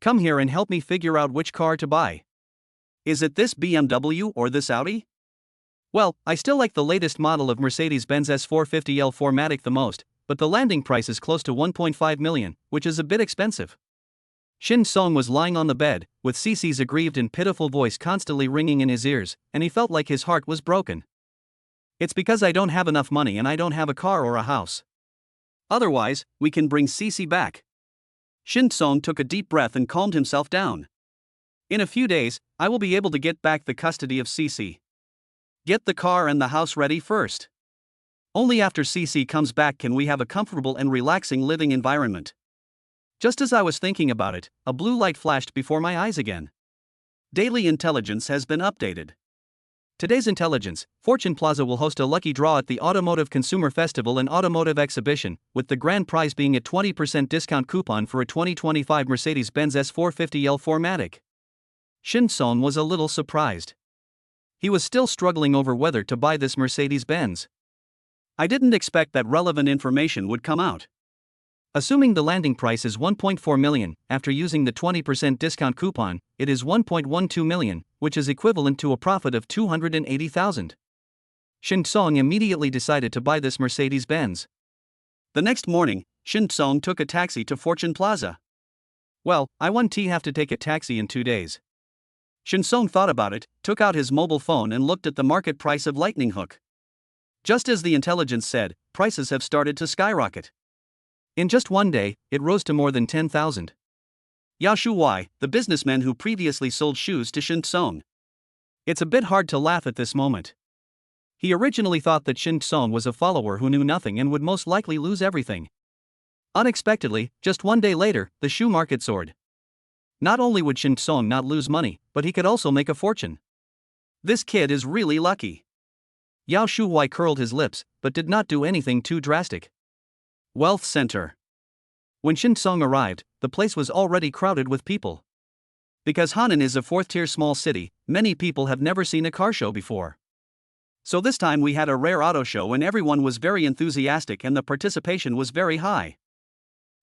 [SPEAKER 2] "Come here and help me figure out which car to buy.
[SPEAKER 1] Is it this BMW or this Audi?
[SPEAKER 2] Well, I still like the latest model of Mercedes-Benz S450L 4MATIC the most, but the landing price is close to 1.5 million, which is a bit expensive." Shin Song was lying on the bed, with Cece's aggrieved and pitiful voice constantly ringing in his ears, and he felt like his heart was broken. "It's because I don't have enough money and I don't have a car or a house.
[SPEAKER 1] Otherwise, we can bring Cece back." Shin Song took a deep breath and calmed himself down. "In a few days, I will be able to get back the custody of Cece. Get the car and the house ready first. Only after Cece comes back can we have a comfortable and relaxing living environment." Just as I was thinking about it, a blue light flashed before my eyes again. Daily intelligence has been updated.
[SPEAKER 2] Today's intelligence: Fortune Plaza will host a lucky draw at the Automotive Consumer Festival and Automotive Exhibition, with the grand prize being a 20% discount coupon for a 2025 Mercedes-Benz S450L 4MATIC. Shin Song was a little surprised. He was still struggling over whether to buy this Mercedes-Benz.
[SPEAKER 1] I didn't expect that relevant information would come out.
[SPEAKER 2] Assuming the landing price is 1.4 million, after using the 20% discount coupon, it is 1.12 million, which is equivalent to a profit of 280,000. Shin Song immediately decided to buy this Mercedes-Benz.
[SPEAKER 1] The next morning, Shin Song took a taxi to Fortune Plaza.
[SPEAKER 2] "Well, I won't have to take a taxi in 2 days."
[SPEAKER 1] Shin Song thought about it, took out his mobile phone and looked at the market price of Lightning Hook. Just as the intelligence said, prices have started to skyrocket.
[SPEAKER 2] In just 1 day, it rose to more than 10,000.
[SPEAKER 1] Yao Shuwai, the businessman who previously sold shoes to Shin Song.
[SPEAKER 2] It's a bit hard to laugh at this moment. He originally thought that Shin Song was a follower who knew nothing and would most likely lose everything. Unexpectedly, just 1 day later, the shoe market soared. Not only would Shin Song not lose money, but he could also make a fortune.
[SPEAKER 1] This kid is really lucky.
[SPEAKER 2] Yao Shuwai curled his lips, but did not do anything too drastic.
[SPEAKER 1] Wealth Center.
[SPEAKER 2] When Shin Song arrived, the place was already crowded with people.
[SPEAKER 1] Because Hanan is a 4th-tier small city, many people have never seen a car show before. So this time we had a rare auto show and everyone was very enthusiastic and the participation was very high.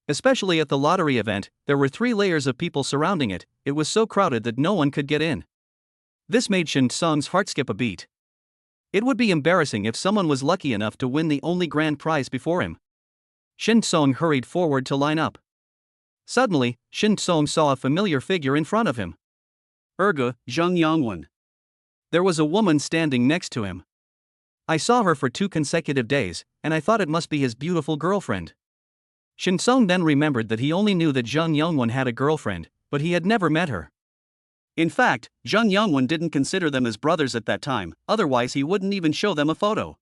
[SPEAKER 2] Especially at the lottery event, there were 3 layers of people surrounding it. It was so crowded that no one could get in. This made Shin Song's heart skip a beat. It would be embarrassing if someone was lucky enough to win the only grand prize before him. Shin Song hurried forward to line up. Suddenly, Shin Song saw a familiar figure in front of him.
[SPEAKER 1] Zheng Yangwen.
[SPEAKER 2] There was a woman standing next to him. I saw her for 2 consecutive days, and I thought it must be his beautiful girlfriend. Shin Sung then remembered that he only knew that Jung Youngwon had a girlfriend, but he had never met her.
[SPEAKER 1] In fact, Jung Youngwon didn't consider them as brothers at that time, otherwise he wouldn't even show them a photo.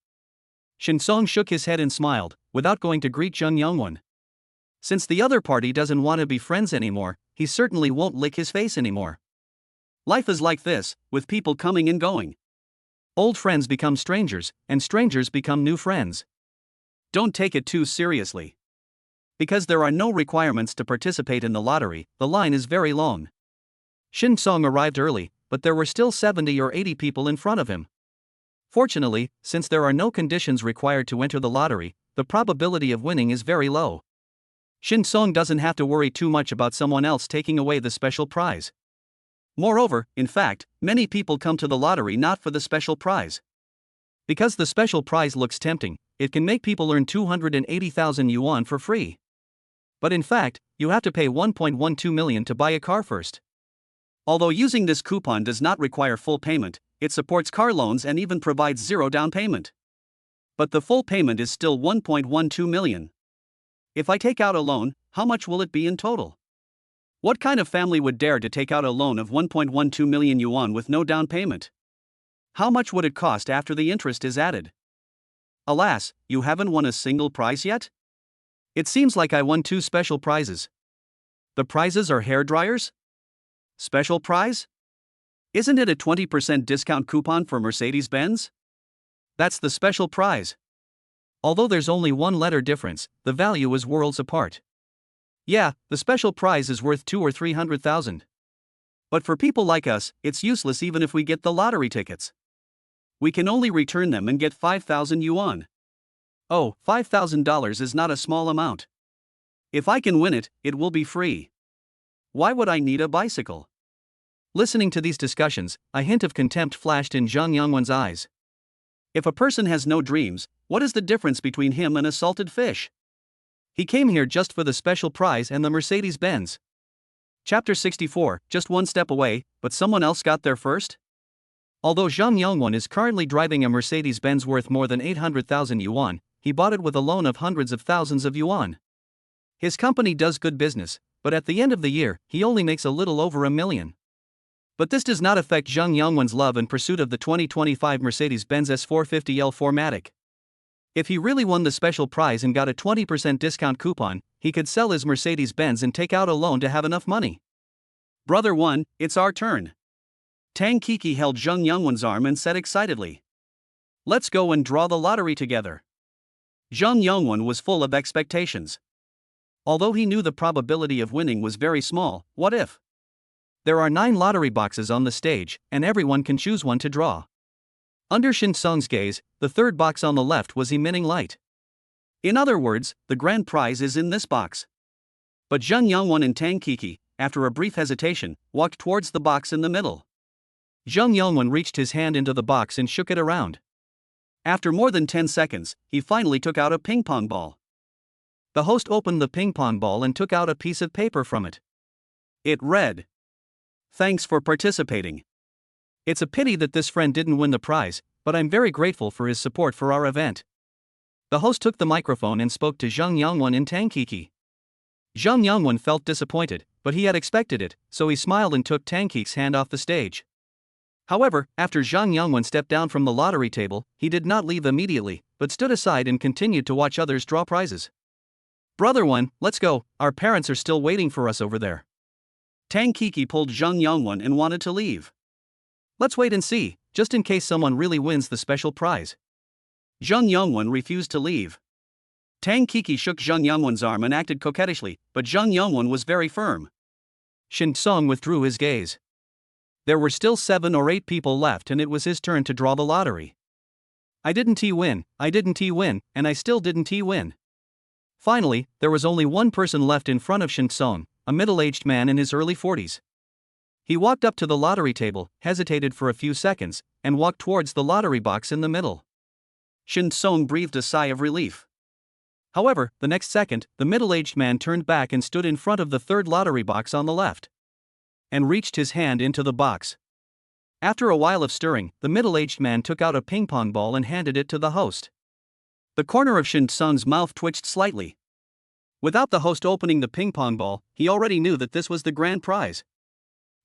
[SPEAKER 2] Shin Sung shook his head and smiled, without going to greet Jung Youngwon. Since the other party doesn't want to be friends anymore, he certainly won't lick his face anymore.
[SPEAKER 1] Life is like this, with people coming and going.
[SPEAKER 2] Old friends become strangers, and strangers become new friends.
[SPEAKER 1] Don't take it too seriously. Because there are no requirements to participate in the lottery, the line is very long.
[SPEAKER 2] Shin Sung arrived early, but there were still 70 or 80 people in front of him. Fortunately, since there are no conditions required to enter the lottery, the probability of winning is very low. Shin Sung doesn't have to worry too much about someone else taking away the special prize.
[SPEAKER 1] Moreover, in fact, many people come to the lottery not for the special prize.
[SPEAKER 2] Because the special prize looks tempting, it can make people earn 280,000 yuan for free. But in fact, you have to pay 1.12 million to buy a car first.
[SPEAKER 1] Although using this coupon does not require full payment, it supports car loans and even provides zero down payment. But the full payment is still 1.12 million. If I take out a loan, how much will it be in total? What kind of family would dare to take out a loan of 1.12 million yuan with no down payment? How much would it cost after the interest is added? Alas, you haven't won a single prize yet?
[SPEAKER 2] It seems like I won 2 special prizes.
[SPEAKER 1] The prizes are hair dryers? Special prize? Isn't it a 20% discount coupon for Mercedes-Benz?
[SPEAKER 2] That's the special prize. Although there's only 1 letter difference, the value is worlds apart. Yeah, the special prize is worth 2 or 300,000.
[SPEAKER 1] But for people like us, it's useless even if we get the lottery tickets. We can only return them and get 5,000 yuan. Oh, $5,000 is not a small amount. If I can win it, it will be free. Why would I need a bicycle?
[SPEAKER 2] Listening to these discussions, a hint of contempt flashed in Jung Youngwon's eyes.
[SPEAKER 1] If a person has no dreams, what is the difference between him and a salted fish?
[SPEAKER 2] He came here just for the special prize and the Mercedes-Benz.
[SPEAKER 1] Chapter 64, just one step away, but someone else got there first?
[SPEAKER 2] Although Jung Youngwon is currently driving a Mercedes-Benz worth more than 800,000 yuan, he bought it with a loan of hundreds of thousands of yuan. His company does good business, but at the end of the year, he only makes a little over $1 million. But this does not affect Jung Youngwon's love and pursuit of the 2025 Mercedes-Benz S450L 4MATIC. If he really won the special prize and got a 20% discount coupon, he could sell his Mercedes-Benz and take out a loan to have enough money.
[SPEAKER 1] Brother 1, it's our turn. Tang Kiki held Jung Youngwon's arm and said excitedly. Let's go and draw the lottery together. Jung Youngwon was full of expectations. Although he knew the probability of winning was very small, what if?
[SPEAKER 2] There are 9 lottery boxes on the stage, and everyone can choose one to draw. Under Shin Sung's gaze, the 3rd box on the left was emitting light.
[SPEAKER 1] In other words, the grand prize is in this box. But Jung Youngwon and Tang Kiki, after a brief hesitation, walked towards the box in the middle.
[SPEAKER 2] Jung Youngwon reached his hand into the box and shook it around.
[SPEAKER 1] After more than 10 seconds, he finally took out a ping pong ball.
[SPEAKER 2] The host opened the ping pong ball and took out a piece of paper from it.
[SPEAKER 1] It read, "Thanks for participating.
[SPEAKER 2] It's a pity that this friend didn't win the prize, but I'm very grateful for his support for our event." The host took the microphone and spoke to Jung Youngwon and Tang Kiki. Jung Youngwon felt disappointed, but he had expected it, so he smiled and took Tang Kiki's hand off the stage. However, after Jung Youngwon stepped down from the lottery table, he did not leave immediately, but stood aside and continued to watch others draw prizes. Brother 1, let's go, our parents are still waiting for us over there.
[SPEAKER 1] Tang Kiki pulled Jung Youngwon and wanted to leave.
[SPEAKER 2] Let's wait and see, just in case someone really wins the special prize.
[SPEAKER 1] Jung Youngwon refused to leave. Tang Kiki shook Jung Youngwon's arm and acted coquettishly, but Jung Youngwon was very firm.
[SPEAKER 2] Shin Sung withdrew his gaze. There were still 7 or 8 people left and it was his turn to draw the lottery. I didn't win, and I still didn't win. Finally, there was only one person left in front of Shin Sung, a middle-aged man in his early 40s. He walked up to the lottery table, hesitated for a few seconds, and walked towards the lottery box in the middle.
[SPEAKER 1] Shin Sung breathed a sigh of relief.
[SPEAKER 2] However, the next second, the middle-aged man turned back and stood in front of the 3rd lottery box on the left. And reached his hand into the box. After a while of stirring, the middle-aged man took out a ping-pong ball and handed it to the host.
[SPEAKER 1] The corner of Shin Sung's mouth twitched slightly. Without the host opening the ping-pong ball, he already knew that this was the grand prize.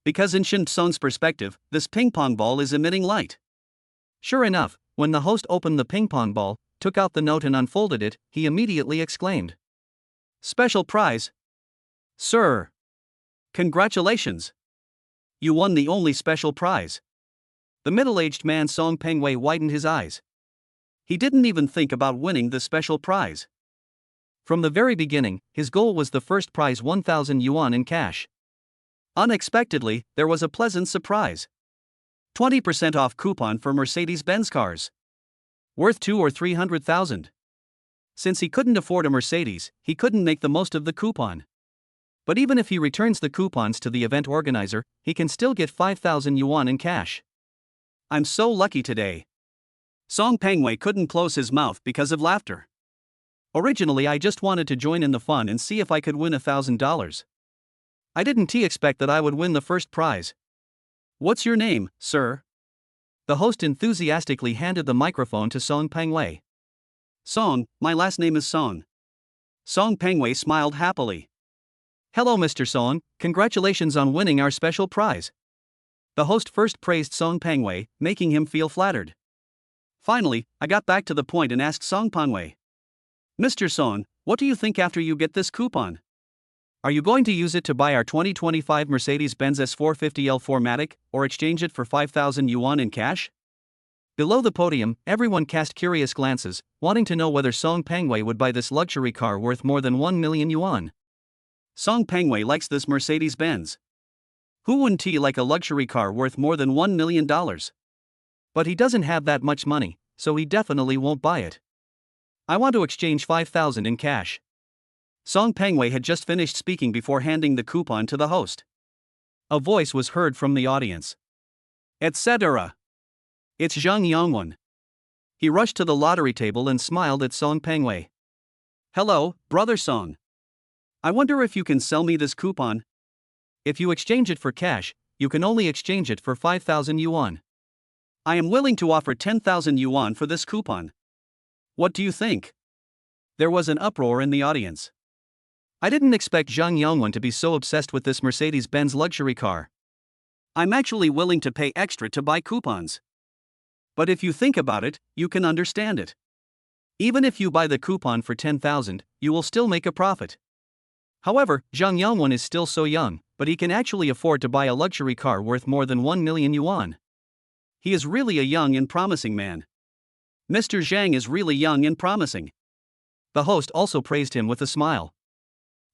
[SPEAKER 1] Because in Shin Sung's perspective, this ping-pong ball is emitting light.
[SPEAKER 2] Sure enough, when the host opened the ping-pong ball, took out the note and unfolded it, he immediately exclaimed,
[SPEAKER 1] "Special prize! Sir! Congratulations! You won the only special prize."
[SPEAKER 2] The middle-aged man Song Pengwei widened his eyes.
[SPEAKER 1] He didn't even think about winning the special prize.
[SPEAKER 2] From the very beginning, his goal was the first prize 1,000 yuan in cash.
[SPEAKER 1] Unexpectedly, there was a pleasant surprise. 20% off coupon for Mercedes-Benz cars. Worth 2 or 300,000. Since he couldn't afford a Mercedes, he couldn't make the most of the coupon. But even if he returns the coupons to the event organizer, he can still get 5,000 yuan in cash. I'm so lucky today. Song Pengwei couldn't close his mouth because of laughter. Originally, I just wanted to join in the fun and see if I could win $1,000.
[SPEAKER 2] I didn't expect that I would win the first prize.
[SPEAKER 1] What's your name, sir?
[SPEAKER 2] The host enthusiastically handed the microphone to Song Pengwei.
[SPEAKER 1] Song, my last name is Song. Song Pengwei smiled happily.
[SPEAKER 2] Hello, Mr. Song, congratulations on winning our special prize. The host first praised Song Pengwei, making him feel flattered.
[SPEAKER 1] Finally, I got back to the point and asked Song Pengwei, "Mr. Song, what do you think after you get this coupon?
[SPEAKER 2] Are you going to use it to buy our 2025 Mercedes-Benz S450L 4MATIC, or exchange it for 5,000 yuan in cash?" Below the podium, everyone cast curious glances, wanting to know whether Song Pengwei would buy this luxury car worth more than 1 million yuan.
[SPEAKER 1] Song Pengwei likes this Mercedes-Benz. Who wouldn't he like a luxury car worth more than $1 million?
[SPEAKER 2] But he doesn't have that much money, so he definitely won't buy it. I want to exchange 5,000 in cash.
[SPEAKER 1] Song Pengwei had just finished speaking before handing the coupon to the host.
[SPEAKER 2] A voice was heard from the audience.
[SPEAKER 1] Etc. It's Zhang Yongwen.
[SPEAKER 2] He rushed to the lottery table and smiled at Song Pengwei.
[SPEAKER 1] Hello, brother Song. I wonder if you can sell me this coupon?
[SPEAKER 2] If you exchange it for cash, you can only exchange it for 5,000 yuan.
[SPEAKER 1] I am willing to offer 10,000 yuan for this coupon. What do you think?
[SPEAKER 2] There was an uproar in the audience. I didn't expect Zhang Yongwen to be so obsessed with this Mercedes-Benz luxury car.
[SPEAKER 1] I'm actually willing to pay extra to buy coupons. But if you think about it, you can understand it.
[SPEAKER 2] Even if you buy the coupon for 10,000, you will still make a profit. However, Zhang Yongwen is still so young, but he can actually afford to buy a luxury car worth more than 1 million yuan.
[SPEAKER 1] He is really a young and promising man. Mr. Zhang is really young and promising.
[SPEAKER 2] The host also praised him with a smile.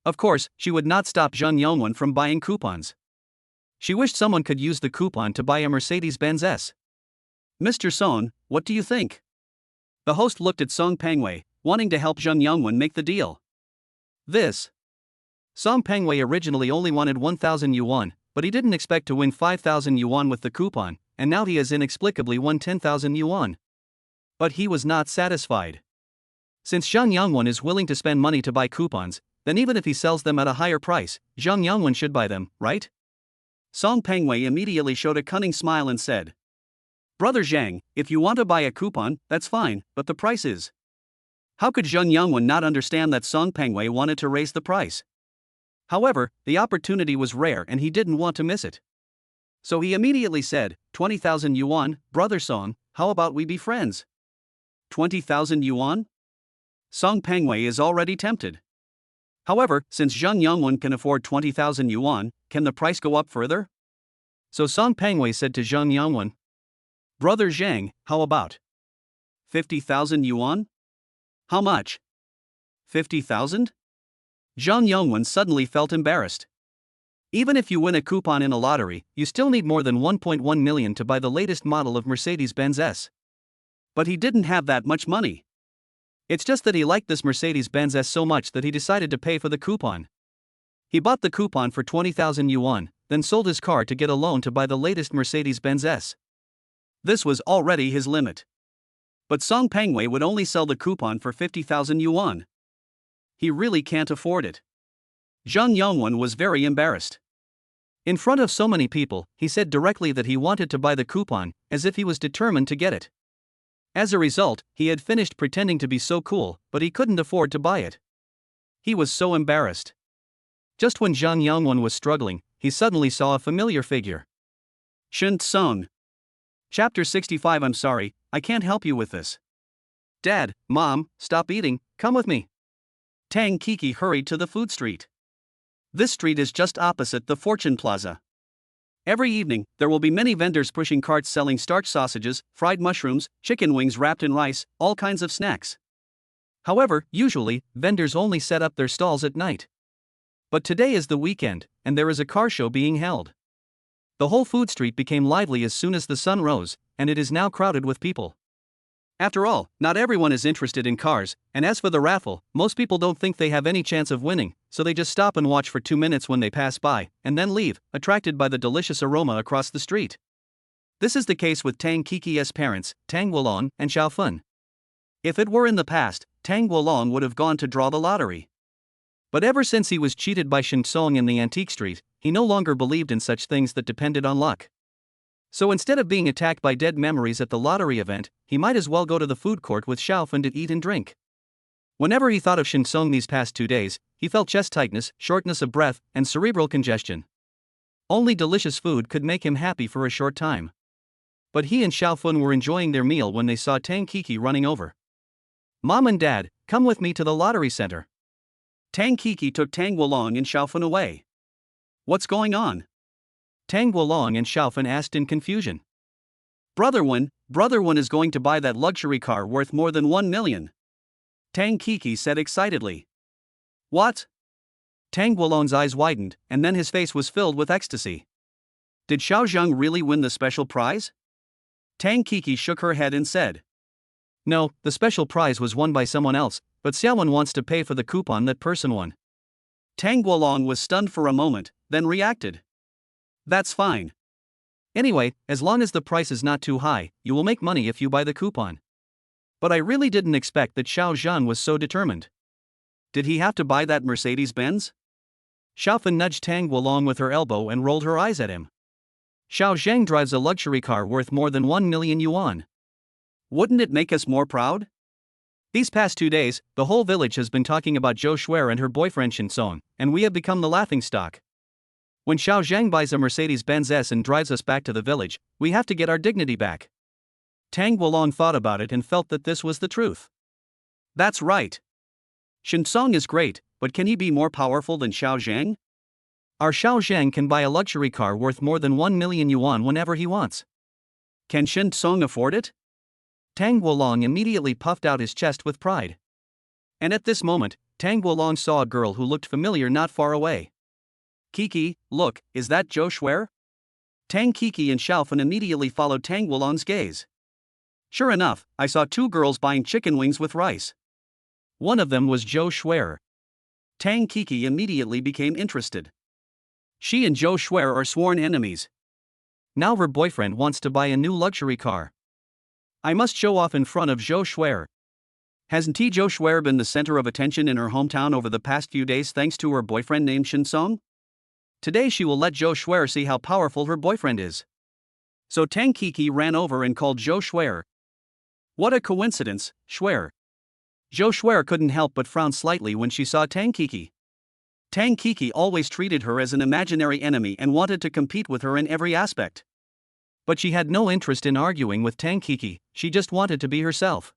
[SPEAKER 2] Of course, she would not stop Zhang Yongwen from buying coupons. She wished someone could use the coupon to buy a Mercedes-Benz S.
[SPEAKER 1] Mr. Song, what do you think? The host looked at Song Pengwei, wanting to help Zhang Yongwen make the deal.
[SPEAKER 2] Song Pengwei originally only wanted 1,000 yuan, but he didn't expect to win 5,000 yuan with the coupon, and now he has inexplicably won 10,000 yuan. But he was not satisfied. Since Zhang Yongwen is willing to spend money to buy coupons, then even if he sells them at a higher price, Zhang Yongwen should buy them, right?
[SPEAKER 1] Song Pengwei immediately showed a cunning smile and said, "Brother Zhang, if you want to buy a coupon, that's fine, but the price is..." How could Zhang Yongwen not understand that Song Pengwei wanted to raise the price? However, the opportunity was rare and he didn't want to miss it. So he immediately said, 20,000 yuan, brother Song, how about we be friends? 20,000 yuan? Song Pengwei is already tempted. However, since Zhang Yongwen can afford 20,000 yuan, can the price go up further?
[SPEAKER 2] So Song Pengwei said to Zhang Yongwen,
[SPEAKER 1] "Brother Zhang, how about 50,000 yuan? How much? 50,000? Zhang Yongwen suddenly felt embarrassed. Even if you win a coupon in a lottery, you still need more than 1.1 million to buy the latest model of Mercedes-Benz S. But he didn't have that much money. It's just that he liked this Mercedes-Benz S so much that he decided to pay for the coupon. He bought the coupon for 20,000 yuan, then sold his car to get a loan to buy the latest Mercedes-Benz S. This was already his limit. But Song Pengwei would only sell the coupon for 50,000 yuan. He really can't afford it. Zhang Yongwen was very embarrassed.
[SPEAKER 2] In front of so many people, he said directly that he wanted to buy the coupon, as if he was determined to get it. As a result, he had finished pretending to be so cool, but he couldn't afford to buy it. He was so embarrassed. Just when Zhang Yongwen was struggling, he suddenly saw a familiar figure.
[SPEAKER 1] Shen Song. Chapter 65. I'm sorry, I can't help you with this.
[SPEAKER 2] Dad, Mom, stop eating, come with me.
[SPEAKER 1] Tang Kiki hurried to the food street. This street is just opposite the Fortune Plaza. Every evening, there will be many vendors pushing carts selling starch sausages, fried mushrooms, chicken wings wrapped in rice, all kinds of snacks. However, usually, vendors only set up their stalls at night. But today is the weekend, and there is a car show being held. The whole food street became lively as soon as the sun rose, and it is now crowded with people. After all, not everyone is interested in cars, and as for the raffle, most people don't think they have any chance of winning, so they just stop and watch for 2 minutes when they pass by, and then leave, attracted by the delicious aroma across the street. This is the case with Tang Kiki's parents, Tang Wulong and Xiaofun. If it were in the past, Tang Wulong would have gone to draw the lottery. But ever since he was cheated by Shen Song in the antique street, he no longer believed in such things that depended on luck. So instead of being attacked by dead memories at the lottery event, he might as well go to the food court with Xiaofun to eat and drink. Whenever he thought of Shen Song these past 2 days, he felt chest tightness, shortness of breath, and cerebral congestion. Only delicious food could make him happy for a short time. But he and Xiaofun were enjoying their meal when they saw Tang Kiki running over. Mom and Dad, come with me to the lottery center. Tang Kiki took Tang Wulong and Xiaofun away. What's going on?
[SPEAKER 2] Tang Wulong and Xiaofun asked in confusion.
[SPEAKER 1] Brother Wen is going to buy that luxury car worth more than 1 million. Tang Kiki said excitedly. What?
[SPEAKER 2] Tang Wulong's eyes widened, and then his face was filled with ecstasy.
[SPEAKER 1] Did Xiao Zhang really win the special prize? Tang Kiki shook her head and said.
[SPEAKER 2] No, the special prize was won by someone else, but Xiaowen wants to pay for the coupon that person won.
[SPEAKER 1] Tang Wulong was stunned for a moment, then reacted. That's fine.
[SPEAKER 2] Anyway, as long as the price is not too high, you will make money if you buy the coupon. But I really didn't expect that Xiao Zhan was so determined.
[SPEAKER 1] Did he have to buy that Mercedes-Benz?
[SPEAKER 2] Xiaofun nudged Tang Wulong with her elbow and rolled her eyes at him. Xiao Zhang drives a luxury car worth more than 1 million yuan.
[SPEAKER 1] Wouldn't it make us more proud?
[SPEAKER 2] These past 2 days, the whole village has been talking about Zhou Shuer and her boyfriend Shen Song, and we have become the laughingstock. When Xiao Zhang buys a Mercedes-Benz S and drives us back to the village, we have to get our dignity back. Tang Wulong thought about it and felt that this was the truth.
[SPEAKER 1] That's right. Shen Song is great, but can he be more powerful than Xiao Zhang?
[SPEAKER 2] Our Xiao Zhang can buy a luxury car worth more than 1 million yuan whenever he wants.
[SPEAKER 1] Can Shen Song afford it?
[SPEAKER 2] Tang Wulong immediately puffed out his chest with pride. And at this moment, Tang Wulong saw a girl who looked familiar not far away.
[SPEAKER 1] Kiki, look, is that Zhou Shuer? Tang Kiki and Xiaofun immediately followed Tang Wulong's gaze. Sure enough, I saw 2 girls buying chicken wings with rice.
[SPEAKER 2] One of them was Zhou Shuer.
[SPEAKER 1] Tang Kiki immediately became interested. She and Zhou Shuer are sworn enemies.
[SPEAKER 2] Now her boyfriend wants to buy a new luxury car. I must show off in front of Zhou Shuer.
[SPEAKER 1] Hasn't Zhou Shuer been the center of attention in her hometown over the past few days thanks to her boyfriend named Shen Song? Today she will let Zhou Shuer see how powerful her boyfriend is. So Tang Kiki ran over and called Zhou Shuer. What a coincidence, Shuer. Zhou Shuer couldn't help but frown slightly when she saw Tang Kiki. Tang Kiki always treated her as an imaginary enemy and wanted to compete with her in every aspect.
[SPEAKER 2] But she had no interest in arguing with Tang Kiki, she just wanted to be herself.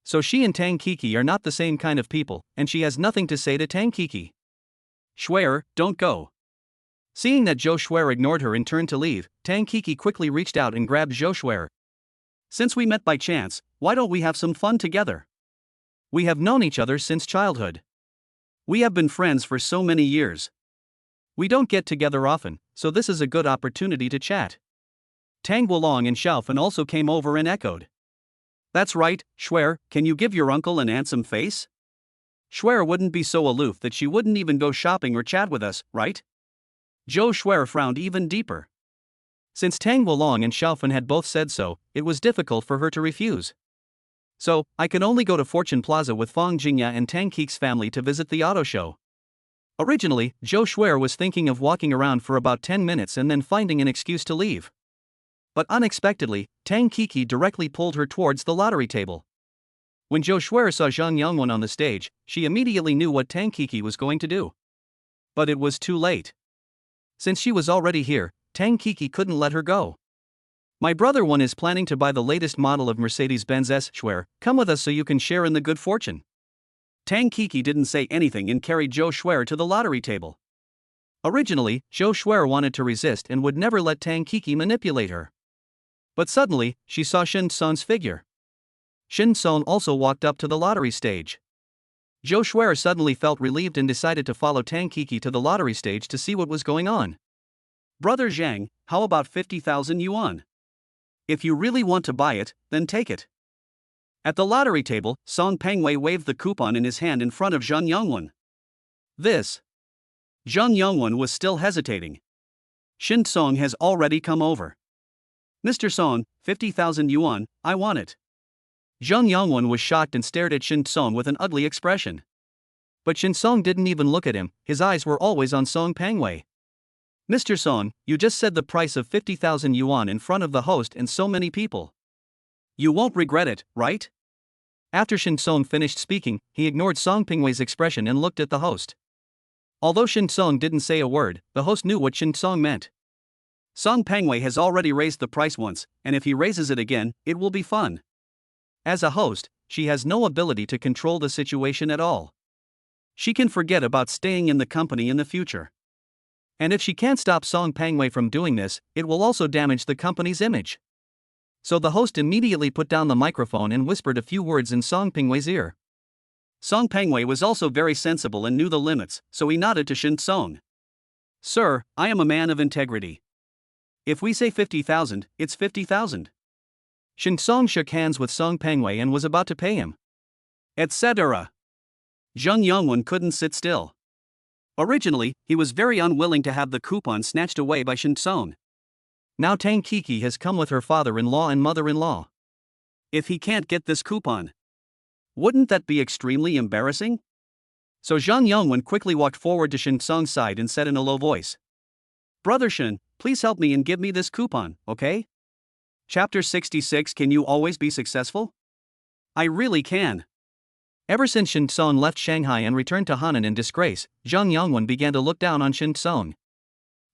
[SPEAKER 2] So she and Tang Kiki are not the same kind of people, and she has nothing to say to Tang Kiki.
[SPEAKER 1] Shuer, don't go.
[SPEAKER 2] Seeing that Zhou Shuer ignored her and turned to leave, Tang Kiki quickly reached out and grabbed Zhou Shuer.
[SPEAKER 1] Since we met by chance, why don't we have some fun together?
[SPEAKER 2] We have known each other since childhood.
[SPEAKER 1] We have been friends for so many years.
[SPEAKER 2] We don't get together often, so this is a good opportunity to chat. Tang Wulong and Xiaofun also came over and echoed.
[SPEAKER 1] That's right, Shuer, can you give your uncle an handsome face? Shuer wouldn't be so aloof that she wouldn't even go shopping or chat with us, right? Zhou Shuer frowned even deeper.
[SPEAKER 2] Since Tang Wulong and Xiaofun had both said so, it was difficult for her to refuse. So, I can only go to Fortune Plaza with Fang Jingya and Tang Kiki's family to visit the auto show. Originally, Joe Schwer was thinking of walking around for about 10 minutes and then finding an excuse to leave. But unexpectedly, Tang Kiki directly pulled her towards the lottery table. When Joe Schwer saw Zhang Yongwen on the stage, she immediately knew what Tang Kiki was going to do. But it was too late. Since she was already here, Tang Kiki couldn't let her go. My brother one is planning to buy the latest model of Mercedes-Benz S. Schwer, come with us so you can share in the good fortune.
[SPEAKER 1] Tang Kiki didn't say anything and carried Joe Schwer to the lottery table.
[SPEAKER 2] Originally, Joe Schwer wanted to resist and would never let Tang Kiki manipulate her. But suddenly, she saw Shin Song's figure. Shin Song also walked up to the lottery stage. Joe Schwer suddenly felt relieved and decided to follow Tang Kiki to the lottery stage to see what was going on.
[SPEAKER 1] Brother Zhang, how about 50,000 yuan? If you really want to buy it, then take it. At the lottery table, Song Pengwei waved the coupon in his hand in front of Zhang Yongwen.
[SPEAKER 2] This.
[SPEAKER 1] Zhang Yongwen was still hesitating. Shin Song has already come over. Mr. Song, 50,000 yuan, I want it.
[SPEAKER 2] Zhang Yongwen was shocked and stared at Shin Song with an ugly expression. But Shin Song didn't even look at him, his eyes were always on Song Pengwei. Mr. Song, you just said the price of 50,000 yuan in front of the host and so many people.
[SPEAKER 1] You won't regret it, right?
[SPEAKER 2] After Shin Song finished speaking, he ignored Song Pengwei's expression and looked at the host. Although Shin Song didn't say a word, the host knew what Shin Song meant.
[SPEAKER 1] Song Pengwei has already raised the price once, and if he raises it again, it will be fun.
[SPEAKER 2] As a host, she has no ability to control the situation at all.
[SPEAKER 1] She can forget about staying in the company in the future.
[SPEAKER 2] And if she can't stop Song Pengwei from doing this, it will also damage the company's image. So the host immediately put down the microphone and whispered a few words in Song Pengwei's ear.
[SPEAKER 1] Song Pengwei was also very sensible and knew the limits, so he nodded to Shin Song. Sir, I am a man of integrity. If we say 50,000, it's 50,000.
[SPEAKER 2] Shin Song shook hands with Song Pengwei and was about to pay him.
[SPEAKER 1] Etc. Zhang Yongwen couldn't sit still. Originally, he was very unwilling to have the coupon snatched away by Shin Song.
[SPEAKER 2] Now Tang Kiki has come with her father-in-law and mother-in-law.
[SPEAKER 1] If he can't get this coupon, wouldn't that be extremely embarrassing? So Zhang Yongwen quickly walked forward to Shin Song's side and said in a low voice, Brother Shin, please help me and give me this coupon, okay? Chapter 66. Can you always be successful? I really can.
[SPEAKER 2] Ever since Shin Song left Shanghai and returned to Henan in disgrace, Zhang Yongwen began to look down on Shin Song.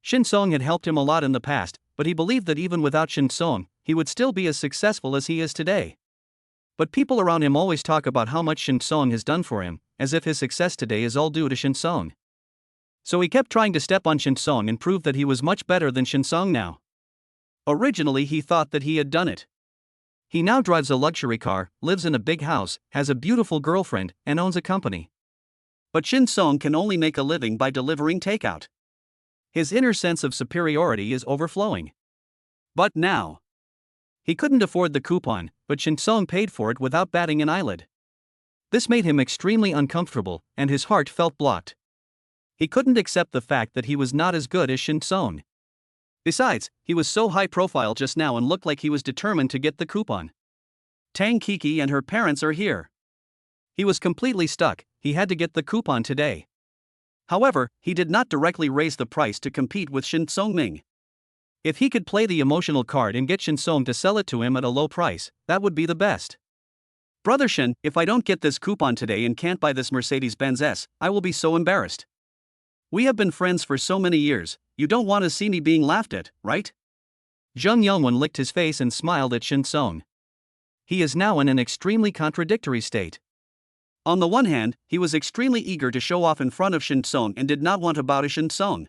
[SPEAKER 2] Shin Song had helped him a lot in the past, but he believed that even without Shin Song, he would still be as successful as he is today. But people around him always talk about how much Shin Song has done for him, as if his success today is all due to Shin Song. So he kept trying to step on Shin Song and prove that he was much better than Shin Song now.
[SPEAKER 1] Originally he thought that he had done it.
[SPEAKER 2] He now drives a luxury car, lives in a big house, has a beautiful girlfriend, and owns a company.
[SPEAKER 1] But Shin Song can only make a living by delivering takeout. His inner sense of superiority is overflowing. But now, he couldn't afford the coupon, but Shin Song paid for it without batting an eyelid.
[SPEAKER 2] This made him extremely uncomfortable, and his heart felt blocked. He couldn't accept the fact that he was not as good as Shin Song.
[SPEAKER 1] Besides, he was so high profile just now and looked like he was determined to get the coupon. Tang Kiki and her parents are here. He was completely stuck, he had to get the coupon today. However, he did not directly raise the price to compete with Shin Songming. If he could play the emotional card and get Shin Song to sell it to him at a low price, that would be the best. Brother Shin, if I don't get this coupon today and can't buy this Mercedes-Benz S, I will be so embarrassed. We have been friends for so many years, you don't want to see me being laughed at, right?
[SPEAKER 2] Zhang Yongwen licked his face and smiled at Shin Song. He is now in an extremely contradictory state.
[SPEAKER 1] On the one hand, he was extremely eager to show off in front of Shin Song and did not want to bow to Shin Song.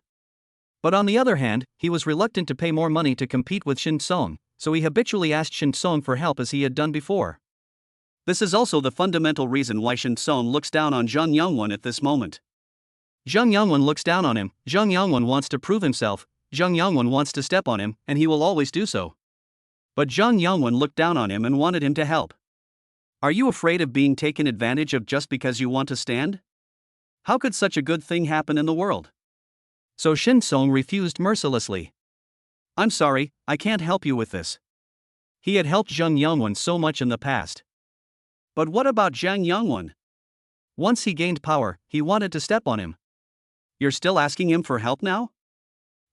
[SPEAKER 2] But on the other hand, he was reluctant to pay more money to compete with Shin Song, so he habitually asked Shin Song for help as he had done before.
[SPEAKER 1] This is also the fundamental reason why Shin Song looks down on Zhang Yongwen at this moment.
[SPEAKER 2] Zhang Yongwen looks down on him, Zhang Yongwen wants to prove himself, Zhang Yongwen wants to step on him, and he will always do so. But Zhang Yongwen looked down on him and wanted him to help.
[SPEAKER 1] Are you afraid of being taken advantage of just because you want to stand? How could such a good thing happen in the world?
[SPEAKER 2] So Shin Song refused mercilessly.
[SPEAKER 1] I'm sorry, I can't help you with this.
[SPEAKER 2] He had helped Zhang Yongwen so much in the past.
[SPEAKER 1] But what about Zhang Yongwen?
[SPEAKER 2] Once he gained power, he wanted to step on him.
[SPEAKER 1] You're still asking him for help now?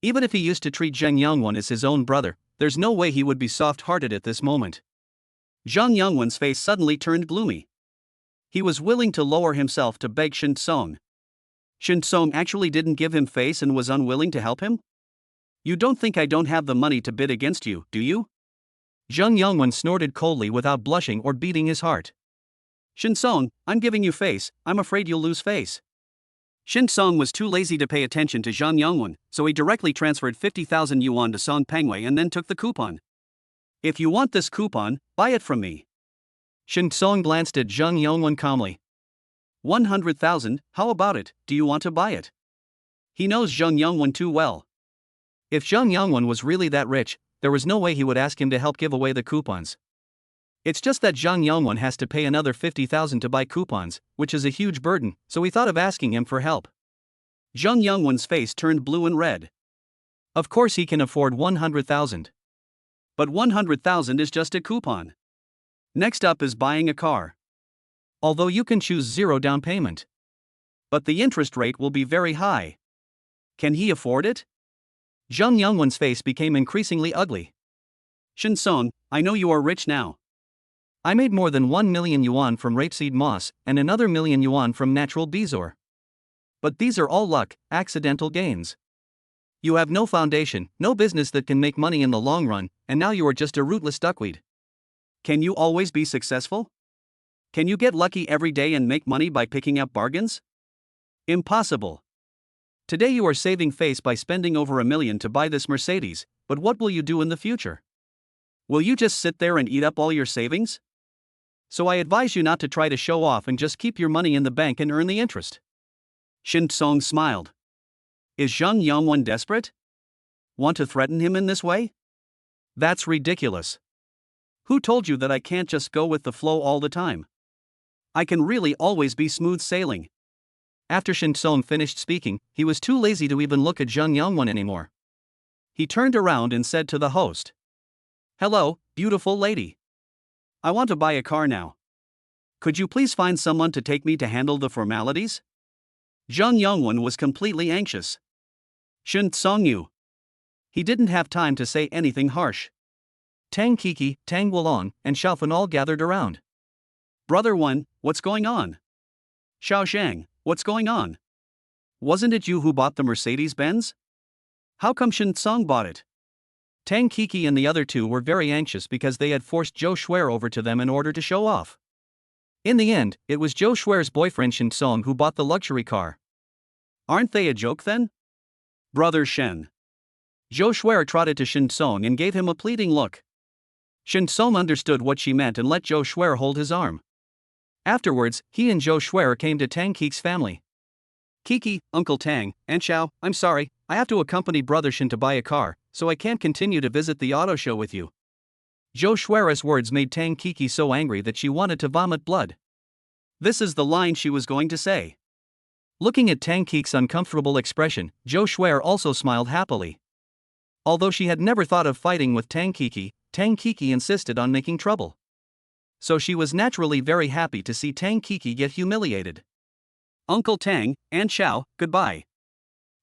[SPEAKER 2] Even if he used to treat Zheng Yongwen as his own brother, there's no way he would be soft-hearted at this moment.
[SPEAKER 1] Zheng Yongwen's face suddenly turned gloomy. He was willing to lower himself to beg Shin Song. Shin Song actually didn't give him face and was unwilling to help him? You don't think I don't have the money to bid against you, do you?
[SPEAKER 2] Zheng Yongwen snorted coldly without blushing or beating his heart.
[SPEAKER 1] Shin Song, I'm giving you face, I'm afraid you'll lose face. Shin Song was too lazy to pay attention to Zheng Yongwen, so he directly transferred 50,000 yuan to Song Pengwei and then took the coupon. If you want this coupon, buy it from me.
[SPEAKER 2] Shin Song glanced at Zheng Yongwen calmly.
[SPEAKER 1] 100,000, how about it, do you want to buy it? He knows Zheng Yongwen too well.
[SPEAKER 2] If Zheng Yongwen was really that rich, there was no way he would ask him to help give away the coupons. It's just that Zheng Yongwen has to pay another 50,000 to buy coupons, which is a huge burden, so he thought of asking him for help.
[SPEAKER 1] Zheng Yongwen's face turned blue and red.
[SPEAKER 2] Of course he can afford 100,000.
[SPEAKER 1] But 100,000 is just a coupon. Next up is buying a car.
[SPEAKER 2] Although you can choose 0 down payment.
[SPEAKER 1] But the interest rate will be very high. Can he afford it?
[SPEAKER 2] Zheng Yongwen's face became increasingly ugly.
[SPEAKER 1] Shin Song, I know you are rich now.
[SPEAKER 2] I made more than 1 million yuan from rapeseed moss and another million yuan from natural bezoar. But these are all luck, accidental gains. You have no foundation, no business that can make money in the long run, and now you are just a rootless duckweed.
[SPEAKER 1] Can you always be successful? Can you get lucky every day and make money by picking up bargains? Impossible. Today you are saving face by spending over $1 million to buy this Mercedes, but what will you do in the future? Will you just sit there and eat up all your savings? So I advise you not to try to show off and just keep your money in the bank and earn the interest. Shin Song smiled. Is Zheng Yongwen desperate? Want to threaten him in this way? That's ridiculous. Who told you that I can't just go with the flow all the time? I can really always be smooth sailing.
[SPEAKER 2] After Shin Song finished speaking, he was too lazy to even look at Zheng Yongwen anymore.
[SPEAKER 1] He turned around and said to the host, "Hello, beautiful lady. I want to buy a car now. Could you please find someone to take me to handle the formalities?" Zheng Yongwen was completely anxious. Shin Song knew. He didn't have time to say anything harsh.
[SPEAKER 2] Tang Kiki, Tang Wulong, and Xiaofan all gathered around.
[SPEAKER 1] Brother One, what's going on? Xiao Shang, what's going on? Wasn't it you who bought the Mercedes-Benz? How come Shin Song bought it?
[SPEAKER 2] Tang Kiki and the other two were very anxious because they had forced Zhou Shuer over to them in order to show off. In the end, it was Zhou Shuer's boyfriend Shin Song who bought the luxury car.
[SPEAKER 1] Aren't they a joke then? Brother Shen. Zhou Shuer trotted to Shin Song and gave him a pleading look. Shin Song understood what she meant and let Zhou Shuer hold his arm. Afterwards, he and Zhou Shuer came to Tang Kiki's family. Kiki, Uncle Tang, and Xiao, I'm sorry, I have to accompany Brother Shin to buy a car, so I can't continue to visit the auto show with you.
[SPEAKER 2] Zhou Shuer's words made Tang Kiki so angry that she wanted to vomit blood.
[SPEAKER 1] This is the line she was going to say.
[SPEAKER 2] Looking at Tang Kiki's uncomfortable expression, Zhou Shuer also smiled happily. Although she had never thought of fighting with Tang Kiki insisted on making trouble. So she was naturally very happy to see Tang Kiki get humiliated.
[SPEAKER 1] Uncle Tang, and Xiao, goodbye.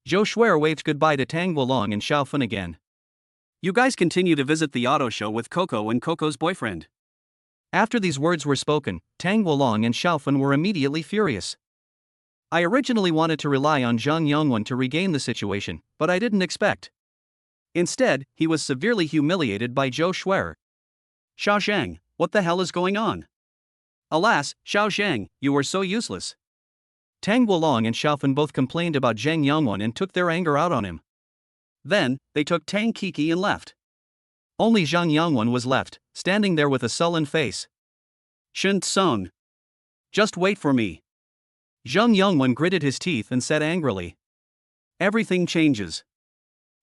[SPEAKER 2] Zhou Shuer waved goodbye to Tang Wulong and Xiaofan again.
[SPEAKER 1] You guys continue to visit the auto show with Coco and Coco's boyfriend.
[SPEAKER 2] After these words were spoken, Tang Wulong and Xiaofan were immediately furious. I originally wanted to rely on Zheng Yongwen to regain the situation, but I didn't expect.
[SPEAKER 1] Instead, he was severely humiliated by Zhou Shuer. Xiao Shang, what the hell is going on? Alas, Xiao Shang, you were so useless.
[SPEAKER 2] Tang Wulong and Xiaofan both complained about Zheng Yongwen and took their anger out on him.
[SPEAKER 1] Then, they took Tang Kiki and left.
[SPEAKER 2] Only Zheng Yongwen was left, standing there with a sullen face.
[SPEAKER 1] Shin Song. Just wait for me.
[SPEAKER 2] Zheng Yongwen gritted his teeth and said angrily.
[SPEAKER 1] Everything changes.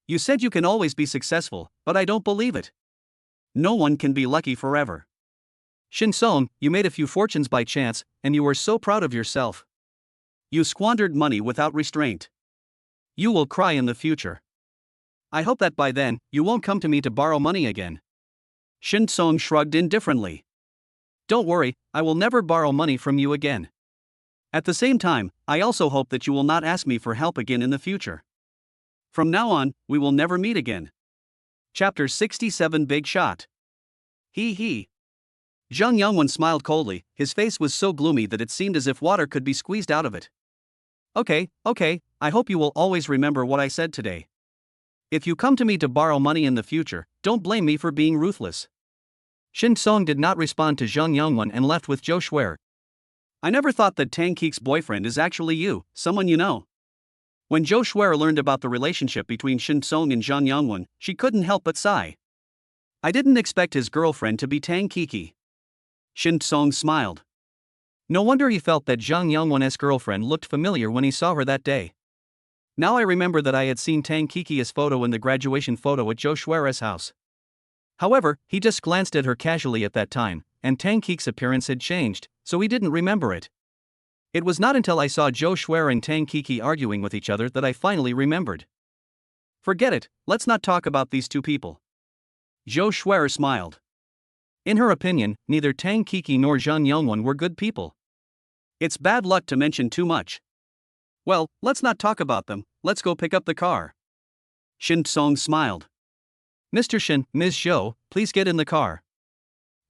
[SPEAKER 1] You said you can always be successful, but I don't believe it. No one can be lucky forever.
[SPEAKER 2] Shin Song, you made a few fortunes by chance, and you were so proud of yourself.
[SPEAKER 1] You squandered money without restraint. You will cry in the future. I hope that by then, you won't come to me to borrow money again. Shin Song shrugged indifferently. Don't worry, I will never borrow money from you again. At the same time, I also hope that you will not ask me for help again in the future. From now on, we will never meet again. Chapter 67 Big Shot. He. Zhang Yongwen smiled coldly, his face was so gloomy that it seemed as if water could be squeezed out of it. Okay, I hope you will always remember what I said today. If you come to me to borrow money in the future, don't blame me for being ruthless.
[SPEAKER 2] Shin Song did not respond to Zhang Yongwen and left with Zhou Shuer.
[SPEAKER 1] I never thought that Tang Keek's boyfriend is actually you, someone you know. When Zhou Shuer learned about the relationship between Shin Song and Zhang Yongwen, she couldn't help but sigh. I didn't expect his girlfriend to be Tang Keeki. Shin Song smiled.
[SPEAKER 2] No wonder he felt that Zhang Yongwen's girlfriend looked familiar when he saw her that day. Now I remember that I had seen Tang Keeki's photo in the graduation photo at Zhou Shuer's house. However, he just glanced at her casually at that time, and Tang Keek's appearance had changed, so he didn't remember it. It was not until I saw Zhou Shuer and Tang Keeki arguing with each other that I finally remembered.
[SPEAKER 1] Forget it, let's not talk about these two people. Zhou Shuer smiled.
[SPEAKER 2] In her opinion, neither Tang Keeki nor Zhang Yongwen were good people.
[SPEAKER 1] It's bad luck to mention too much. Well, let's not talk about them, let's go pick up the car. Shin Song smiled.
[SPEAKER 2] Mr. Shin, Ms. Zhou, please get in the car.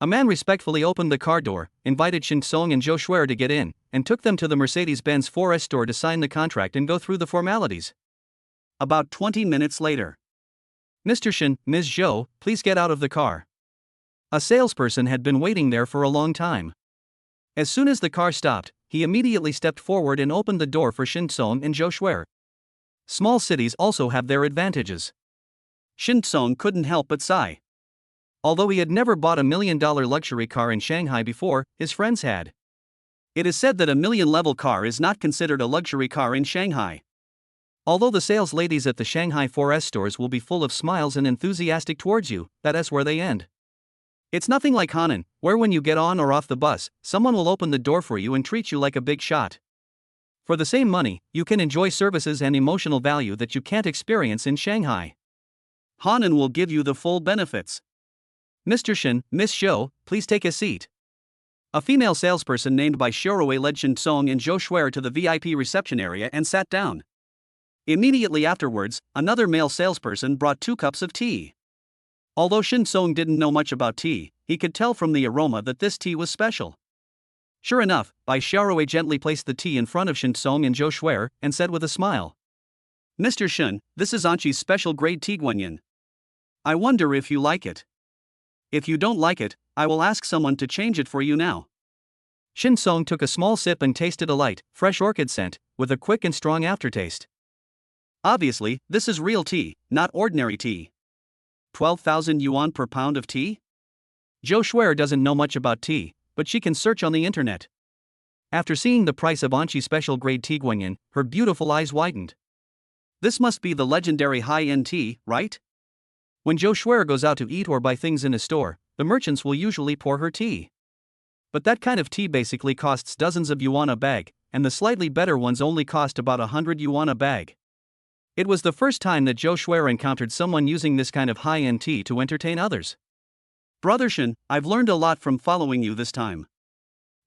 [SPEAKER 2] A man respectfully opened the car door, invited Shin Song and Zhou Shuer to get in, and took them to the Mercedes-Benz 4S store to sign the contract and go through the formalities.
[SPEAKER 1] About 20 minutes later.
[SPEAKER 2] Mr. Shin, Ms. Zhou, please get out of the car. A salesperson had been waiting there for a long time. As soon as the car stopped, he immediately stepped forward and opened the door for Shin Song and Zhou Shuer. Small cities also have their advantages.
[SPEAKER 1] Shin Song couldn't help but sigh.
[SPEAKER 2] Although he had never bought a $1 million luxury car in Shanghai before, his friends had.
[SPEAKER 1] It is said that a million-level car is not considered a luxury car in Shanghai.
[SPEAKER 2] Although the sales ladies at the Shanghai 4S stores will be full of smiles and enthusiastic towards you, that is where they end. It's nothing like Hanan, where when you get on or off the bus, someone will open the door for you and treat you like a big shot. For the same money, you can enjoy services and emotional value that you can't experience in Shanghai.
[SPEAKER 1] Hanan will give you the full benefits.
[SPEAKER 2] Mr. Shin, Miss Zhou, please take a seat.
[SPEAKER 1] A female salesperson named by Xiaorui led Shin Song and Zhou Shuer to the VIP reception area and sat down. Immediately afterwards, another male salesperson brought 2 cups of tea. Although Shin Song didn't know much about tea, he could tell from the aroma that this tea was special. Sure enough, Bai Xiaorui gently placed the tea in front of Shin Song and Zhou Shuer and said with a smile, Mr. Shin, this is Anqi's special grade tea guanyin. I wonder if you like it. If you don't like it, I will ask someone to change it for you now.
[SPEAKER 2] Shin Song took a small sip and tasted a light, fresh orchid scent, with a quick and strong aftertaste.
[SPEAKER 1] Obviously, this is real tea, not ordinary tea. 12,000 yuan per pound of tea?
[SPEAKER 2] Zhou Shuer doesn't know much about tea, but she can search on the internet. After seeing the price of Anqi's special grade tea guanyin, her beautiful eyes widened.
[SPEAKER 1] This must be the legendary high-end tea, right?
[SPEAKER 2] When Zhou Shuer goes out to eat or buy things in a store, the merchants will usually pour her tea. But that kind of tea basically costs dozens of yuan a bag, and the slightly better ones only cost about 100 yuan a bag. It was the first time that Zhou Shuer encountered someone using this kind of high-end tea to entertain others.
[SPEAKER 1] Brother Shin, I've learned a lot from following you this time.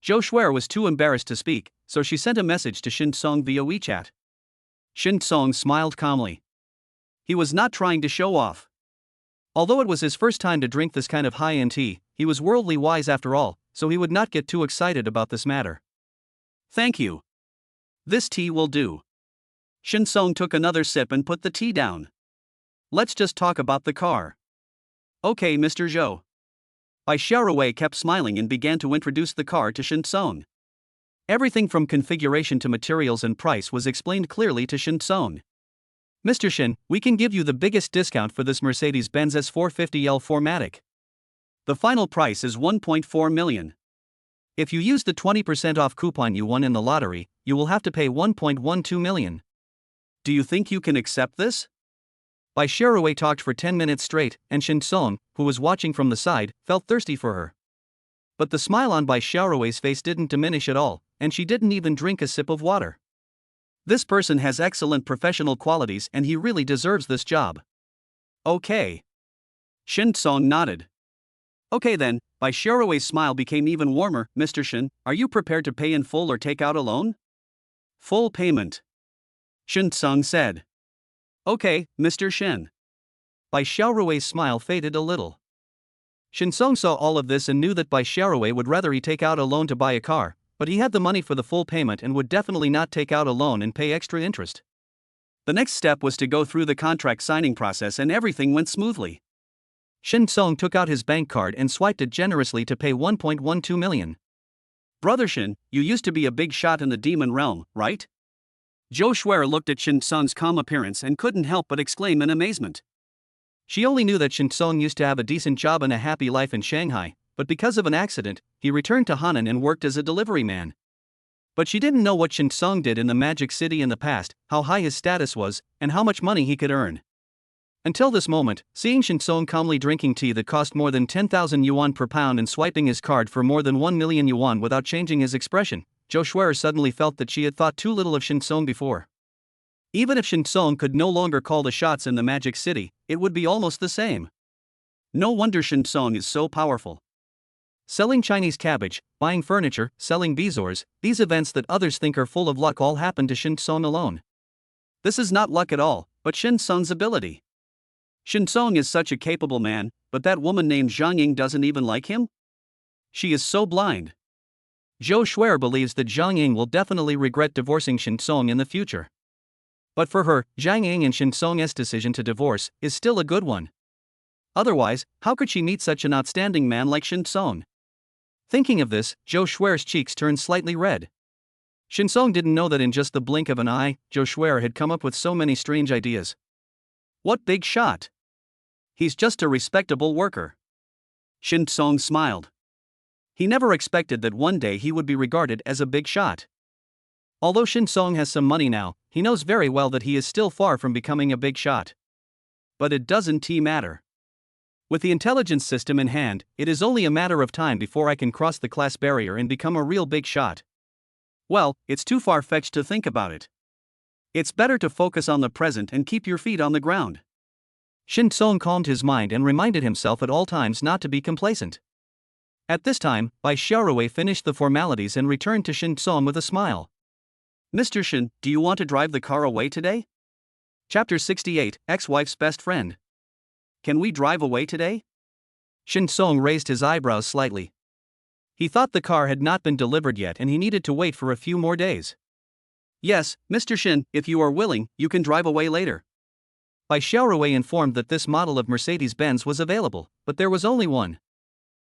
[SPEAKER 1] Zhou Shuer was too embarrassed to speak, so she sent a message to Shin Song via WeChat. Shin Song smiled calmly. He was not trying to show off. Although it was his first time to drink this kind of high-end tea, he was worldly wise after all, so he would not get too excited about this matter. Thank you. This tea will do. Shin Song took another sip and put the tea down. Let's just talk about the car. Okay, Mr. Zhou. Bai Xiaorui kept smiling and began to introduce the car to Shin Song. Everything from configuration to materials and price was explained clearly to Shin Song. Mr. Shin, we can give you the biggest discount for this Mercedes-Benz S450L 4MATIC. The final price is 1.4 million. If you use the 20% off coupon you won in the lottery, you will have to pay 1.12 million. Do you think you can accept this? Bai Xiaorui talked for 10 minutes straight, and Shin Song, who was watching from the side, felt thirsty for her. But the smile on Bai Xiaorui's face didn't diminish at all, and she didn't even drink a sip of water. This person has excellent professional qualities and he really deserves this job. Okay. Shin Song nodded. Okay then, Bai Xiaorui's smile became even warmer. Mr. Shin, are you prepared to pay in full or take out a loan? Full payment. Shin Sung said. Okay, Mr. Shin.
[SPEAKER 2] Bai Xiaorui's smile faded a little. Shin Sung saw all of this and knew that Bai Xiaorui would rather he take out a loan to buy a car, but he had the money for the full payment and would definitely not take out a loan and pay extra interest.
[SPEAKER 1] The next step was to go through the contract signing process and everything went smoothly.
[SPEAKER 2] Shin Sung took out his bank card and swiped it generously to pay 1.12 million.
[SPEAKER 1] Brother Shin, you used to be a big shot in the demon realm, right? Zhou Shuer looked at Shin Sung's calm appearance and couldn't help but exclaim in amazement.
[SPEAKER 2] She only knew that Shin Sung used to have a decent job and a happy life in Shanghai, but because of an accident, he returned to Henan and worked as a delivery man. But she didn't know what Shin Sung did in the Magic City in the past, how high his status was, and how much money he could earn. Until this moment, seeing Shin Sung calmly drinking tea that cost more than 10,000 yuan per pound and swiping his card for more than 1 million yuan without changing his expression, Zhou Shuer suddenly felt that she had thought too little of Shin Sung before. Even if Shin Sung could no longer call the shots in the Magic City, it would be almost the same.
[SPEAKER 1] No wonder Shin Sung is so powerful.
[SPEAKER 2] Selling Chinese cabbage, buying furniture, selling bezoars, these events that others think are full of luck all happened to Shin Sung alone.
[SPEAKER 1] This is not luck at all, but Shin Sung's ability. Shin Sung is such a capable man, but that woman named Zhang Ying doesn't even like him? She is so blind.
[SPEAKER 2] Zhou Shuer believes that Zhang Ying will definitely regret divorcing Shin Sung in the future. But for her, Zhang Ying and Shin Sung's decision to divorce is still a good one. Otherwise, how could she meet such an outstanding man like Shin Sung? Thinking of this, Zhou Shuer's cheeks turned slightly red. Shin Sung didn't know that in just the blink of an eye, Zhou Shuer had come up with so many strange ideas.
[SPEAKER 1] What big shot! He's just a respectable worker. Shin Sung smiled. He never expected that one day he would be regarded as a big shot. Although Shin Sung has some money now, he knows very well that he is still far from becoming a big shot. But it doesn't matter. With the intelligence system in hand, it is only a matter of time before I can cross the class barrier and become a real big shot. Well, it's too far-fetched to think about it. It's better to focus on the present and keep your feet on the ground.
[SPEAKER 2] Shin Sung calmed his mind and reminded himself at all times not to be complacent. At this time, Bai Xiaorui finished the formalities and returned to Shin Sung with a smile.
[SPEAKER 1] Mr. Shin, do you want to drive the car away today? Chapter 68, Ex-Wife's Best Friend. Can we drive away today?
[SPEAKER 2] Shin Sung raised his eyebrows slightly. He thought the car had not been delivered yet and he needed to wait for a few more days.
[SPEAKER 1] Yes, Mr. Shin, if you are willing, you can drive away later.
[SPEAKER 2] Bai Xiaorui informed that this model of Mercedes-Benz was available, but there was only one.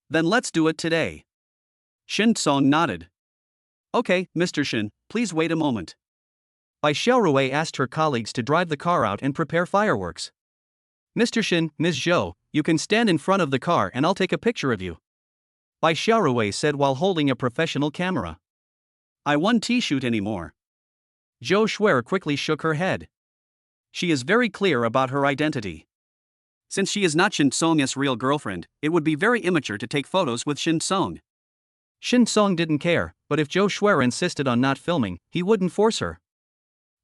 [SPEAKER 1] Then let's do it today. Shin Sung nodded. Okay, Mr. Shin, please wait a moment.
[SPEAKER 2] Bai Xiaorui asked her colleagues to drive the car out and prepare fireworks. Mr. Shin, Ms. Zhou, you can stand in front of the car and I'll take a picture of you. Bai Xiaorui said while holding a professional camera.
[SPEAKER 1] I won't shoot anymore.
[SPEAKER 2] Zhou Shuer quickly shook her head.
[SPEAKER 1] She is very clear about her identity. Since she is not Shin Sung's real girlfriend, it would be very immature to take photos with Shin Sung.
[SPEAKER 2] Shin Sung didn't care, but if Zhou Shuer insisted on not filming, he wouldn't force her.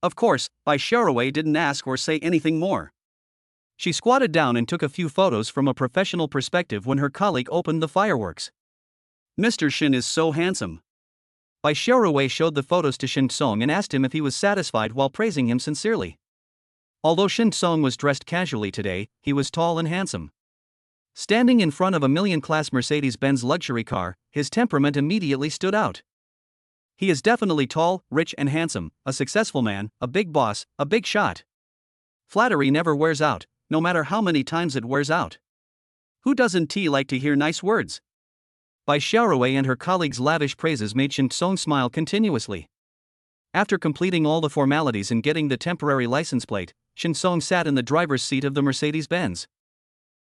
[SPEAKER 1] Of course, Bai Xiaorui didn't ask or say anything more.
[SPEAKER 2] She squatted down and took a few photos from a professional perspective when her colleague opened the fireworks.
[SPEAKER 1] Mr. Shin is so handsome.
[SPEAKER 2] Bai Xiaorui showed the photos to Shin Sung and asked him if he was satisfied while praising him sincerely. Although Shin Sung was dressed casually today, he was tall and handsome. Standing in front of a million-class Mercedes-Benz luxury car, his temperament immediately stood out. He is definitely tall, rich and handsome, a successful man, a big boss, a big shot. Flattery never wears out, no matter how many times it wears out.
[SPEAKER 1] Who doesn't like to hear nice words?
[SPEAKER 2] Bai Xiaorui and her colleagues' lavish praises made Shin Sung smile continuously. After completing all the formalities and getting the temporary license plate, Shin Sung sat in the driver's seat of the Mercedes-Benz.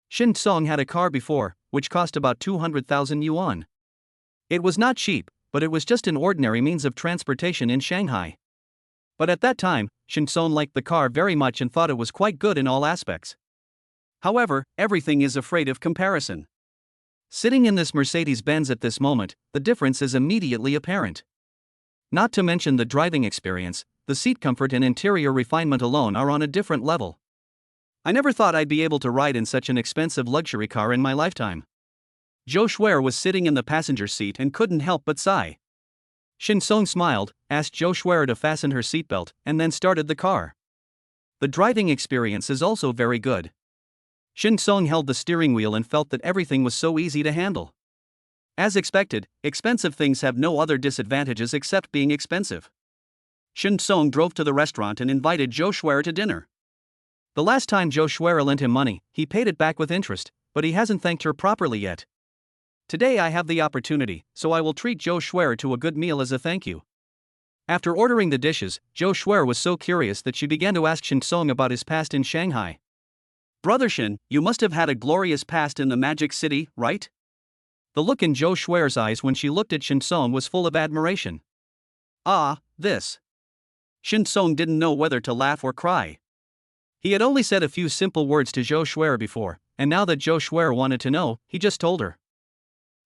[SPEAKER 2] Shin Sung had a car before, which cost about 200,000 yuan. It was not cheap, but it was just an ordinary means of transportation in Shanghai. But at that time, Shin Sung liked the car very much and thought it was quite good in all aspects.
[SPEAKER 1] However, everything is afraid of comparison.
[SPEAKER 2] Sitting in this Mercedes-Benz at this moment, the difference is immediately apparent. Not to mention the driving experience, the seat comfort and interior refinement alone are on a different level.
[SPEAKER 1] I never thought I'd be able to ride in such an expensive luxury car in my lifetime.
[SPEAKER 2] Zhou Shuer was sitting in the passenger seat and couldn't help but sigh. Shin Song smiled, asked Joe Schwer to fasten her seatbelt, and then started the car. The driving experience is also very good. Shin Song held the steering wheel and felt that everything was so easy to handle. As expected, expensive things have no other disadvantages except being expensive. Shin Song drove to the restaurant and invited Joe Schwer to dinner. The last time Joe Schwer lent him money, he paid it back with interest, but he hasn't thanked her properly yet. Today I have the opportunity, so I will treat Joe Schwer to a good meal as a thank you. After ordering the dishes, Joe Schwer was so curious that she began to ask Shin Song about his past in Shanghai.
[SPEAKER 1] Brother Shin, you must have had a glorious past in the Magic City, right?
[SPEAKER 2] The look in Joe Schwer's eyes when she looked at Shin Song was full of admiration.
[SPEAKER 1] This. Shin Song didn't know whether to laugh or cry.
[SPEAKER 2] He had only said a few simple words to Joe Schwer before, and now that Joe Schwer wanted to know, he just told her.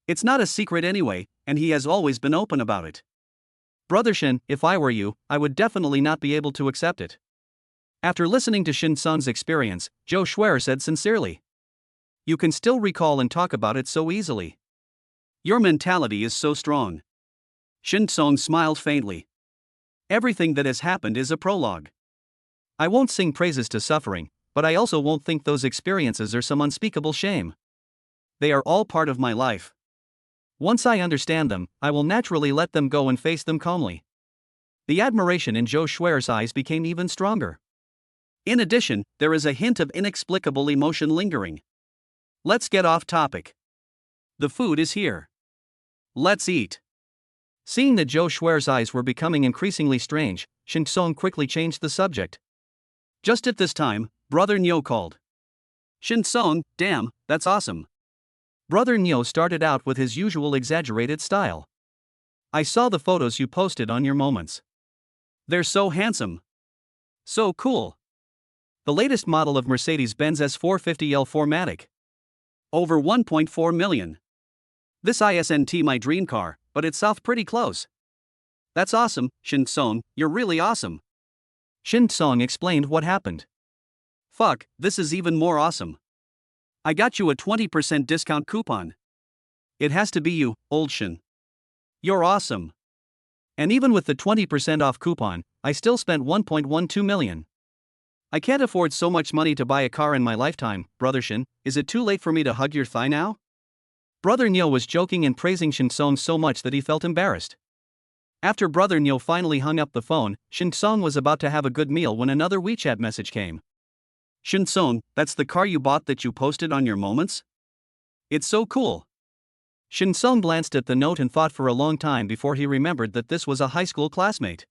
[SPEAKER 1] It's not a secret anyway, and he has always been open about it.
[SPEAKER 2] Brother Shin, if I were you, I would definitely not be able to accept it. After listening to Shin Song's experience, Joe Schwer said sincerely. You can still recall and talk about it so easily.
[SPEAKER 1] Your mentality is so strong. Shin Song smiled faintly. Everything that has happened is a prologue.
[SPEAKER 2] I won't sing praises to suffering, but I also won't think those experiences are some unspeakable shame.
[SPEAKER 1] They are all part of my life.
[SPEAKER 2] Once I understand them, I will naturally let them go and face them calmly. The admiration in Joe Schwer's eyes became even stronger.
[SPEAKER 1] In addition, there is a hint of inexplicable emotion lingering. Let's get off topic. The food is here. Let's eat.
[SPEAKER 2] Seeing that Joe Schwer's eyes were becoming increasingly strange, Shin Song quickly changed the subject.
[SPEAKER 1] Just at this time, Brother Nyo called. Shin Song, damn, that's awesome.
[SPEAKER 2] Brother Nyo started out with his usual exaggerated style. I saw the photos you posted on your moments.
[SPEAKER 1] They're so handsome. So cool.
[SPEAKER 2] The latest model of Mercedes-Benz S450L 4MATIC.
[SPEAKER 1] Over 1.4 million. This isn't my dream car, but it's off pretty close. That's awesome, Shin Song, you're really awesome.
[SPEAKER 2] Shin Song explained what happened.
[SPEAKER 1] Fuck, this is even more awesome. I got you a 20% discount coupon. It has to be you, old Shin. You're awesome.
[SPEAKER 2] And even with the 20% off coupon, I still spent 1.12 million.
[SPEAKER 1] I can't afford so much money to buy a car in my lifetime, Brother Shin. Is it too late for me to hug your thigh now?
[SPEAKER 2] Brother Nyo was joking and praising Shin Song so much that he felt embarrassed. After Brother Nyo finally hung up the phone, Shin Song was about to have a good meal when another WeChat message came.
[SPEAKER 1] Shin Song, that's the car you bought that you posted on your moments? It's so cool.
[SPEAKER 2] Shin Song glanced at the note and thought for a long time before he remembered that this was a high school classmate.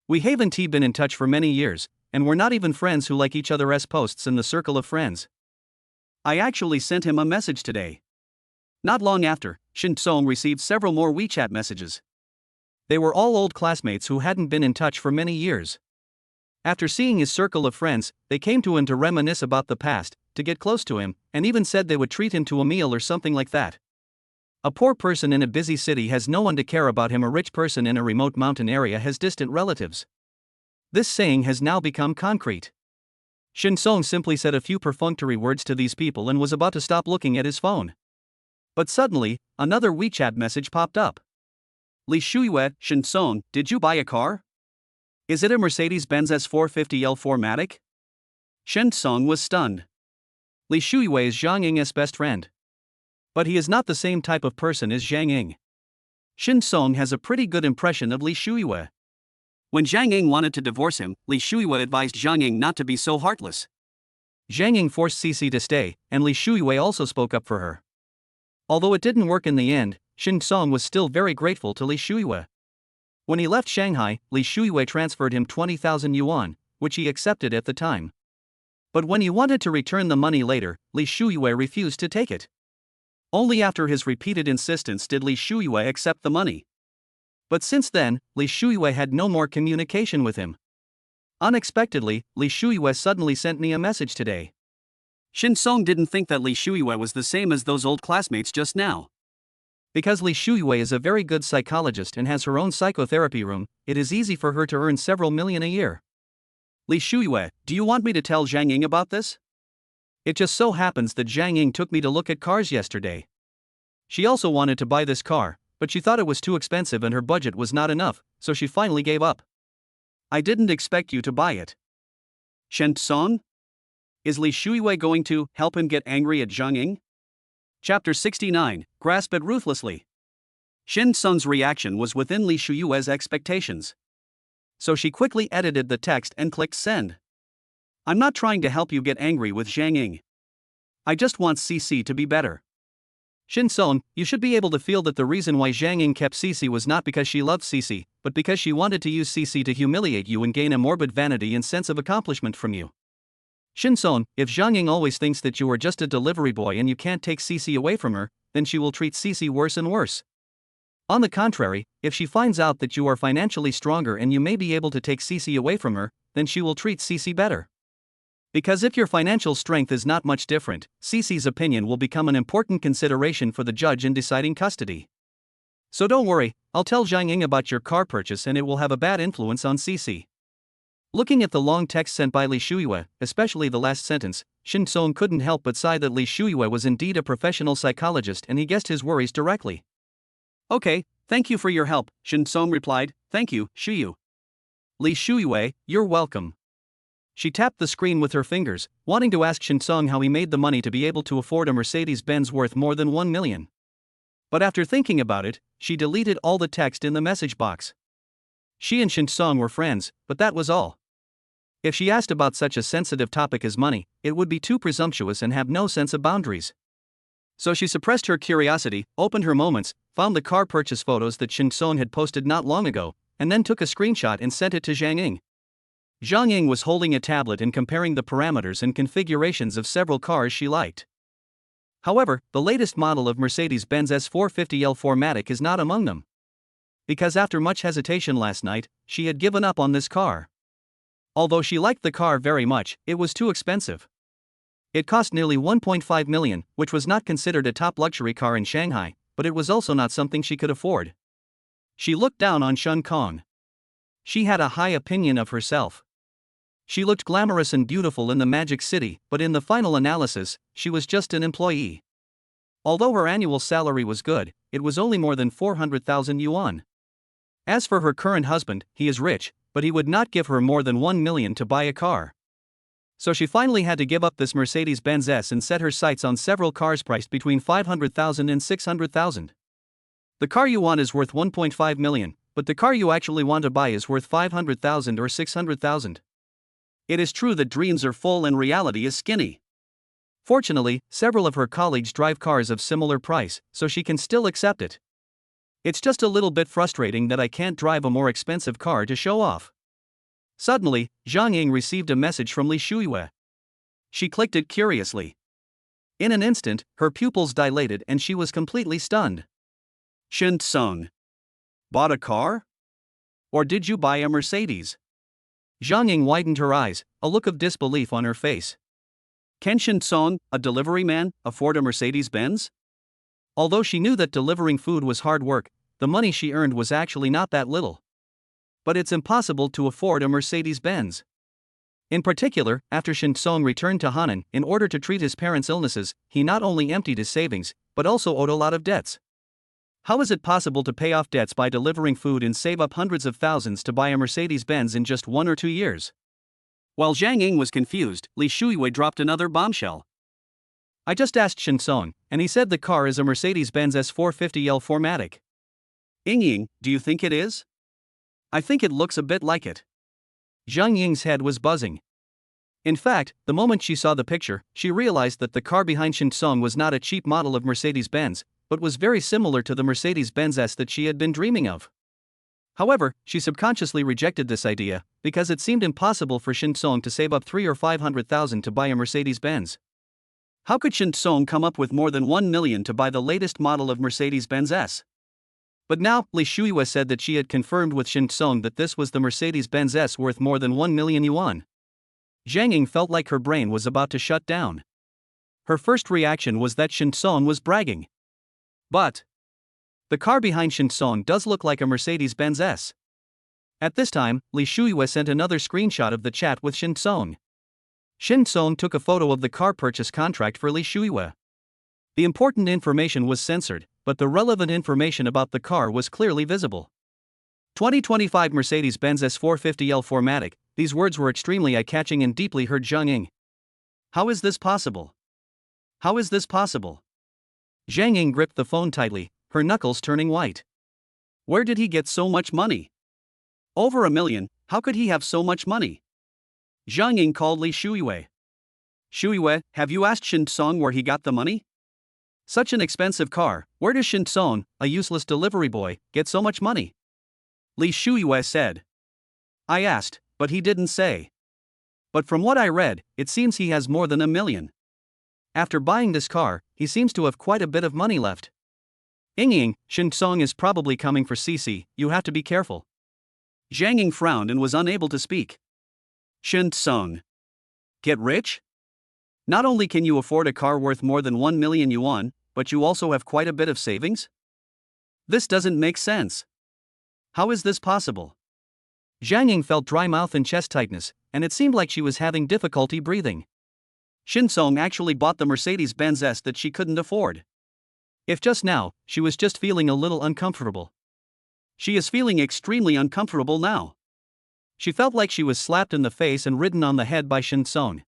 [SPEAKER 2] We haven't been in touch for many years, and we're not even friends who like each other's posts in the circle of friends.
[SPEAKER 1] I actually sent him a message today. Not long after, Shin Song received several more WeChat messages.
[SPEAKER 2] They were all old classmates who hadn't been in touch for many years. After seeing his circle of friends, they came to him to reminisce about the past, to get close to him, and even said they would treat him to a meal or something like that. A poor person in a busy city has no one to care about him. A rich person in a remote mountain area has distant relatives. This saying has now become concrete. Shin Song simply said a few perfunctory words to these people and was about to stop looking at his phone. But suddenly, another WeChat message popped up.
[SPEAKER 1] Li Shuiyue, Shin Song, did you buy a car? Is it a Mercedes-Benz S450L 4MATIC? Shin Song was stunned.
[SPEAKER 2] Li Shuiyue is Zhang Ying's best friend. But he is not the same type of person as Zhang Ying.
[SPEAKER 1] Shin Song has a pretty good impression of Li Shuiyue. When Zhang Ying wanted to divorce him, Li Shuiyue advised Zhang Ying not to be so heartless.
[SPEAKER 2] Zhang Ying forced Cici to stay, and Li Shuiyue also spoke up for her. Although it didn't work in the end, Shin Song was still very grateful to Li Shuiyue. When he left Shanghai, Li Shuiyue transferred him 20,000 yuan, which he accepted at the time. But when he wanted to return the money later, Li Shuiyue refused to take it. Only after his repeated insistence did Li Shuiyue accept the money. But since then, Li Shuiyue had no more communication with him. Unexpectedly, Li Shuiyue suddenly sent me a message today.
[SPEAKER 1] Shin Song didn't think that Li Shuiyue was the same as those old classmates just now.
[SPEAKER 2] Because Li Shuiyue is a very good psychologist and has her own psychotherapy room, it is easy for her to earn several million a year.
[SPEAKER 1] Li Shuiyue, do you want me to tell Zhang Ying about this?
[SPEAKER 2] It just so happens that Zhang Ying took me to look at cars yesterday. She also wanted to buy this car, but she thought it was too expensive and her budget was not enough, so she finally gave up.
[SPEAKER 1] I didn't expect you to buy it. Shen Song? Is Li Shuiwei going to help him get angry at Zhang Ying? Chapter 69, Grasp it Ruthlessly. Shen Sung's reaction was within Li Shuiwei's expectations. So she quickly edited the text and clicked send. I'm not trying to help you get angry with Zhang Ying. I just want CC to be better.
[SPEAKER 2] Shin Song, you should be able to feel that the reason why Zhang Ying kept CC was not because she loved CC, but because she wanted to use CC to humiliate you and gain a morbid vanity and sense of accomplishment from you. Shin Song, if Zhang Ying always thinks that you are just a delivery boy and you can't take CC away from her, then she will treat CC worse and worse. On the contrary, if she finds out that you are financially stronger and you may be able to take CC away from her, then she will treat CC better. Because if your financial strength is not much different, CC's opinion will become an important consideration for the judge in deciding custody. So don't worry, I'll tell Zhang Ying about your car purchase and it will have a bad influence on CC. Looking at the long text sent by Li Shuiwei, especially the last sentence, Shin Song couldn't help but sigh that Li Shuiwei was indeed a professional psychologist and he guessed his worries directly.
[SPEAKER 1] Okay, thank you for your help, Shin Song replied. Thank you, Shuyu.
[SPEAKER 2] Li Shuiwei, you're welcome. She tapped the screen with her fingers, wanting to ask Shin Song how he made the money to be able to afford a Mercedes-Benz worth more than 1 million. But after thinking about it, she deleted all the text in the message box. She and Shin Song were friends, but that was all. If she asked about such a sensitive topic as money, it would be too presumptuous and have no sense of boundaries. So she suppressed her curiosity, opened her moments, found the car purchase photos that Shin Song had posted not long ago, and then took a screenshot and sent it to Zhang Ying. Zhang Ying was holding a tablet and comparing the parameters and configurations of several cars she liked. However, the latest model of Mercedes-Benz S450L 4MATIC is not among them. Because after much hesitation last night, she had given up on this car. Although she liked the car very much, it was too expensive. It cost nearly 1.5 million, which was not considered a top luxury car in Shanghai, but it was also not something she could afford. She looked down on Shun Kong. She had a high opinion of herself. She looked glamorous and beautiful in the Magic City, but in the final analysis, she was just an employee. Although her annual salary was good, it was only more than 400,000 yuan. As for her current husband, he is rich, but he would not give her more than 1 million to buy a car. So she finally had to give up this Mercedes-Benz S and set her sights on several cars priced between 500,000 and 600,000. The car you want is worth 1.5 million, but the car you actually want to buy is worth 500,000 or 600,000. It is true that dreams are full and reality is skinny. Fortunately, several of her colleagues drive cars of similar price, so she can still accept it. It's just a little bit frustrating that I can't drive a more expensive car to show off. Suddenly, Zhang Ying received a message from Li Shuiwei. She clicked it curiously. In an instant, her pupils dilated and she was completely stunned.
[SPEAKER 1] Shin Sung. Bought a car? Or did you buy a Mercedes?
[SPEAKER 2] Zhang Ying widened her eyes, a look of disbelief on her face.
[SPEAKER 1] Can Shin Song, a delivery man, afford a Mercedes-Benz?
[SPEAKER 2] Although she knew that delivering food was hard work, the money she earned was actually not that little. But it's impossible to afford a Mercedes-Benz. In particular, after Shin Song returned to Hanan in order to treat his parents' illnesses, he not only emptied his savings, but also owed a lot of debts. How is it possible to pay off debts by delivering food and save up hundreds of thousands to buy a Mercedes-Benz in just 1 or 2 years?
[SPEAKER 1] While Zhang Ying was confused, Li Shuiwei dropped another bombshell.
[SPEAKER 2] I just asked Shin Song, and he said the car is a Mercedes-Benz S450L 4MATIC.
[SPEAKER 1] Ying, do you think it is? I think it looks a bit like it.
[SPEAKER 2] Zhang Ying's head was buzzing. In fact, the moment she saw the picture, she realized that the car behind Shin Song was not a cheap model of Mercedes-Benz, but was very similar to the Mercedes-Benz S that she had been dreaming of. However, she subconsciously rejected this idea, because it seemed impossible for Shin Song to save up 300,000 or 500,000 to buy a Mercedes-Benz.
[SPEAKER 1] How could Shin Song come up with more than 1 million to buy the latest model of Mercedes-Benz S?
[SPEAKER 2] But now, Li Shuiwei said that she had confirmed with Shin Song that this was the Mercedes-Benz S worth more than 1 million yuan. Zhang Ying felt like her brain was about to shut down. Her first reaction was that Shin Song was bragging. But the car behind Shin Song does look like a Mercedes-Benz S. At this time, Li Shuiwei sent another screenshot of the chat with Shin Song. Shin Song took a photo of the car purchase contract for Li Shuiwei. The important information was censored, but the relevant information about the car was clearly visible. 2025 Mercedes-Benz S450L 4MATIC, these words were extremely eye-catching and deeply hurt Zhang Ying. How is this possible? How is this possible? Zhang Ying gripped the phone tightly, her knuckles turning white. Where did he get so much money? Over $1 million, how could he have so much money? Zhang Ying called Li Shuiwei. Shuiwei, have you asked Shin Song where he got the money? Such an expensive car, where does Shin Song, a useless delivery boy, get so much money? Li Shuiwei said. I asked, but he didn't say. But from what I read, it seems he has more than $1 million. After buying this car, he seems to have quite a bit of money left. Ying, Shin Song is probably coming for CC, you have to be careful. Zhang Ying frowned and was unable to speak. Shin Song. Get rich? Not only can you afford a car worth more than 1 million yuan, but you also have quite a bit of savings? This doesn't make sense. How is this possible? Zhang Ying felt dry mouth and chest tightness, and it seemed like she was having difficulty breathing. Shin Song actually bought the Mercedes-Benz S that she couldn't afford. If just now, she was just feeling a little uncomfortable. She is feeling extremely uncomfortable now. She felt like she was slapped in the face and ridden on the head by Shin Song.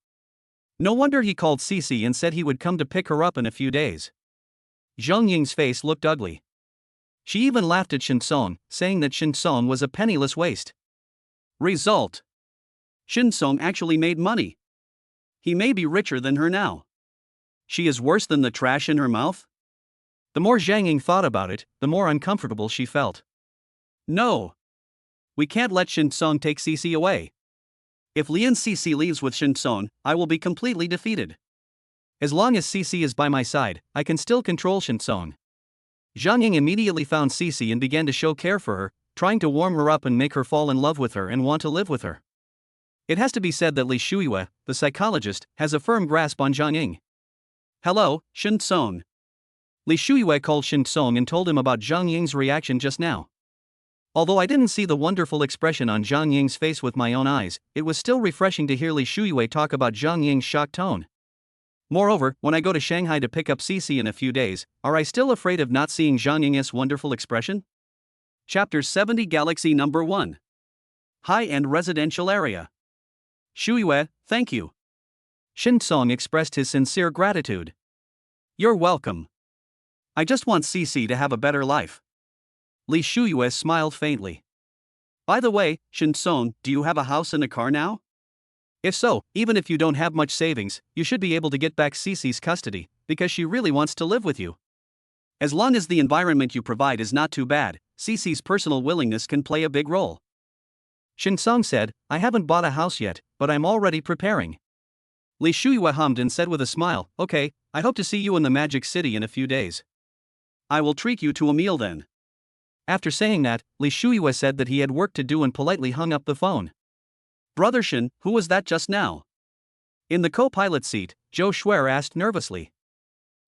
[SPEAKER 2] No wonder he called Cici and said he would come to pick her up in a few days. Zhang Ying's face looked ugly. She even laughed at Shin Song, saying that Shin Song was a penniless waste. Result: Shin Song actually made money. He may be richer than her now. She is worse than the trash in her mouth? The more Zhang Ying thought about it, the more uncomfortable she felt. No. We can't let Shin Song take Cici away. If Lian Cici leaves with Shin Song, I will be completely defeated. As long as Cici is by my side, I can still control Shin Song. Zhang Ying immediately found Cici and began to show care for her, trying to warm her up and make her fall in love with her and want to live with her. It has to be said that Li Shuiwei, the psychologist, has a firm grasp on Zhang Ying. Hello, Shin Song. Li Shuiwei called Shin Song and told him about Zhang Ying's reaction just now. Although I didn't see the wonderful expression on Zhang Ying's face with my own eyes, it was still refreshing to hear Li Shuiwei talk about Zhang Ying's shocked tone. Moreover, when I go to Shanghai to pick up Cici in a few days, are I still afraid of not seeing Zhang Ying's wonderful expression? Chapter 70 Galaxy Number 1. High-end residential area. Shuiwei, thank you. Shin Song expressed his sincere gratitude. You're welcome. I just want Cici to have a better life. Li Shuiwei smiled faintly. By the way, Shin Song, do you have a house and a car now? If so, even if you don't have much savings, you should be able to get back Cici's custody, because she really wants to live with you. As long as the environment you provide is not too bad, Cici's personal willingness can play a big role. Shin Song said, I haven't bought a house yet, but I'm already preparing. Li Shuiwei hummed and said with a smile, okay, I hope to see you in the Magic City in a few days. I will treat you to a meal then. After saying that, Li Shuiwei said that he had work to do and politely hung up the phone. Brother Shin, who was that just now? In the co-pilot seat, Zhou Shuer asked nervously.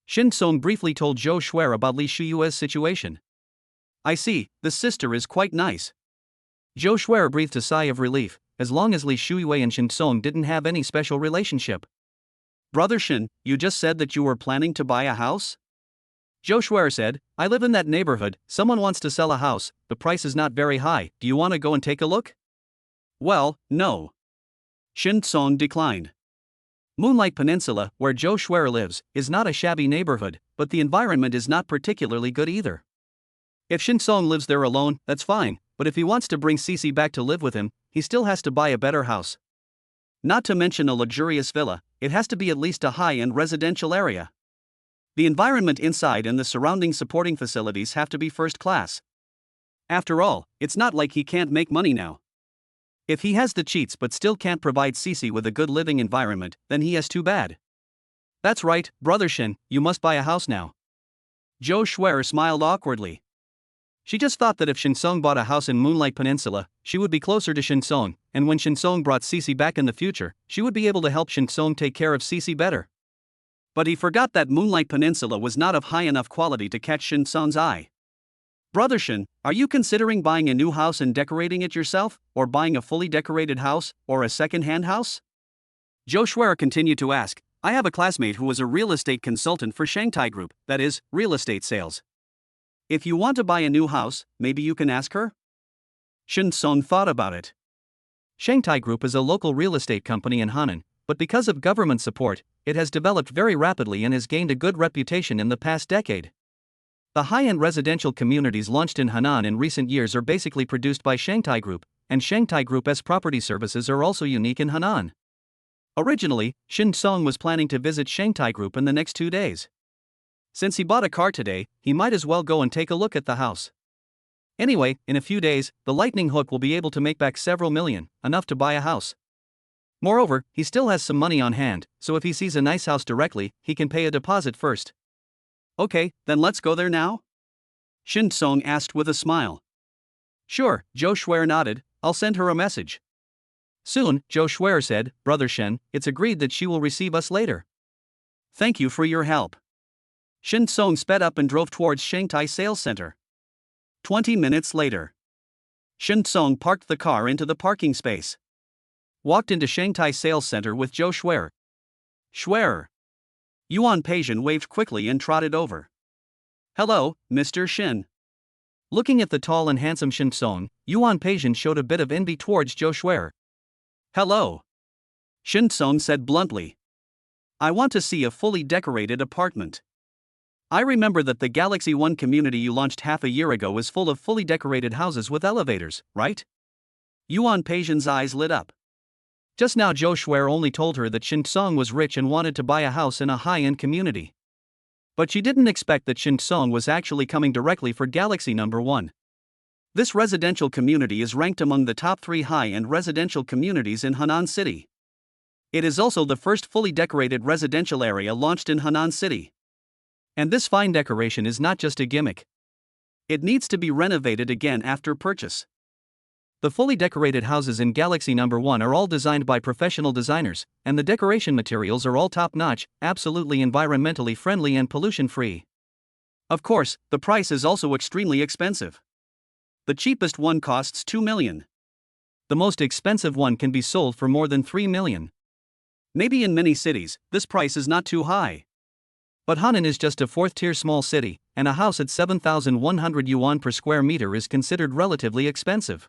[SPEAKER 2] Shin Song briefly told Zhou Shuer about Li Shuiwei's situation. I see, the sister is quite nice. Zhou Shuer breathed a sigh of relief, as long as Li Shuiwei and Shin Song didn't have any special relationship. Brother Shin, you just said that you were planning to buy a house? Zhou Shuer said, I live in that neighborhood, someone wants to sell a house, the price is not very high, do you want to go and take a look? Well, no. Shin Song declined. Moonlight Peninsula, where Zhou Shuer lives, is not a shabby neighborhood, but the environment is not particularly good either. If Shin Song lives there alone, that's fine, but if he wants to bring Cici back to live with him, he still has to buy a better house. Not to mention a luxurious villa, it has to be at least a high-end residential area. The environment inside and the surrounding supporting facilities have to be first class. After all, it's not like he can't make money now. If he has the cheats but still can't provide Cici with a good living environment, then he has too bad. That's right, Brother Shin, you must buy a house now. Zhou Shuer smiled awkwardly. She just thought that if Shin Song bought a house in Moonlight Peninsula, she would be closer to Shin Song, and when Shin Song brought Cici back in the future, she would be able to help Shin Song take care of Cici better. But he forgot that Moonlight Peninsula was not of high enough quality to catch Shin Song's eye. Brother Shin, are you considering buying a new house and decorating it yourself, or buying a fully decorated house, or a second-hand house? Zhou Shuer continued to ask,
[SPEAKER 1] I have a classmate who was a real estate consultant for Shanghai Group, that is, real estate sales. If you want to buy a new house, maybe you can ask her?
[SPEAKER 2] Shin Song thought about it. Shanghai Group is a local real estate company in Henan, but because of government support, it has developed very rapidly and has gained a good reputation in the past decade. The high-end residential communities launched in Henan in recent years are basically produced by Shanghai Group, and Shanghai Group's property services are also unique in Henan. Originally, Shin Song was planning to visit Shanghai Group in the next 2 days. Since he bought a car today, he might as well go and take a look at the house. Anyway, in a few days, the lightning hook will be able to make back several million, enough to buy a house. Moreover, he still has some money on hand, so if he sees a nice house directly, he can pay a deposit first.
[SPEAKER 1] Okay, then let's go there now? Shin Song asked with a smile.
[SPEAKER 2] Sure, Joe Schwer nodded. I'll send her a message. Soon, Joe Schwer said, Brother Shen, it's agreed that she will receive us later.
[SPEAKER 1] Thank you for your help. Shin Song sped up and drove towards Shanghai Sales Center. 20 minutes later, Shin Song parked the car into the parking space. Walked into Shanghai Sales Center with Joe Schwer. Schwer. Yuan Peijian waved quickly and trotted over. Hello, Mr. Shin.
[SPEAKER 2] Looking at the tall and handsome Shin Song, Yuan Peijian showed a bit of envy towards Joe Schwer.
[SPEAKER 1] Hello. Shin Song said bluntly. I want to see a fully decorated apartment. I remember that the Galaxy 1 community you launched half a year ago was full of fully decorated houses with elevators, right? Yuan Peijian's eyes lit up.
[SPEAKER 2] Just now Joe Schwer only told her that Shin Song was rich and wanted to buy a house in a high-end community. But she didn't expect that Shin Song was actually coming directly for Galaxy number 1.
[SPEAKER 1] This residential community is ranked among the top 3 high-end residential communities in Henan City. It is also the first fully decorated residential area launched in Henan City.
[SPEAKER 2] And this fine decoration is not just a gimmick.
[SPEAKER 1] It needs to be renovated again after purchase.
[SPEAKER 2] The fully decorated houses in Galaxy number 1 are all designed by professional designers, and the decoration materials are all top-notch, absolutely environmentally friendly and pollution-free.
[SPEAKER 1] Of course, the price is also extremely expensive. The cheapest one costs 2 million.
[SPEAKER 2] The most expensive one can be sold for more than 3 million.
[SPEAKER 1] Maybe in many cities, this price is not too high.
[SPEAKER 2] But Henan is just a 4th-tier small city, and a house at 7,100 yuan per square meter is considered relatively expensive.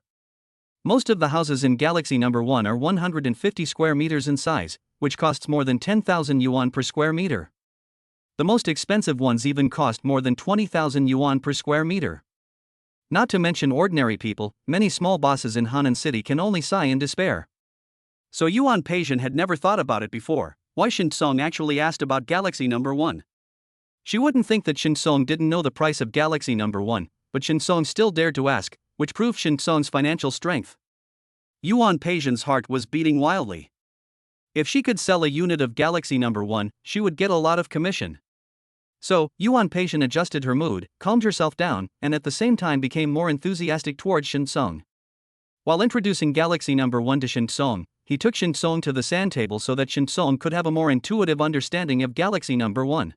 [SPEAKER 2] Most of the houses in Galaxy number 1 are 150 square meters in size, which costs more than 10,000 yuan per square meter. The most expensive ones even cost more than 20,000 yuan per square meter. Not to mention ordinary people, many small bosses in Henan City can only sigh in despair.
[SPEAKER 1] So Yuan Peijian had never thought about it before. Why Shin Song actually asked about Galaxy number 1?
[SPEAKER 2] She wouldn't think that Shin Song didn't know the price of Galaxy number 1, but Shin Song still dared to ask, which proved Shin Song's financial strength.
[SPEAKER 1] Yuan Peijian's heart was beating wildly. If she could sell a unit of Galaxy number 1, she would get a lot of commission. So, Yuan Peijian adjusted her mood, calmed herself down, and at the same time became more enthusiastic towards Shin Song. While introducing Galaxy number 1 to Shin Song, he took Shin Song to the sand table so that Shin Song could have a more intuitive understanding of Galaxy number 1.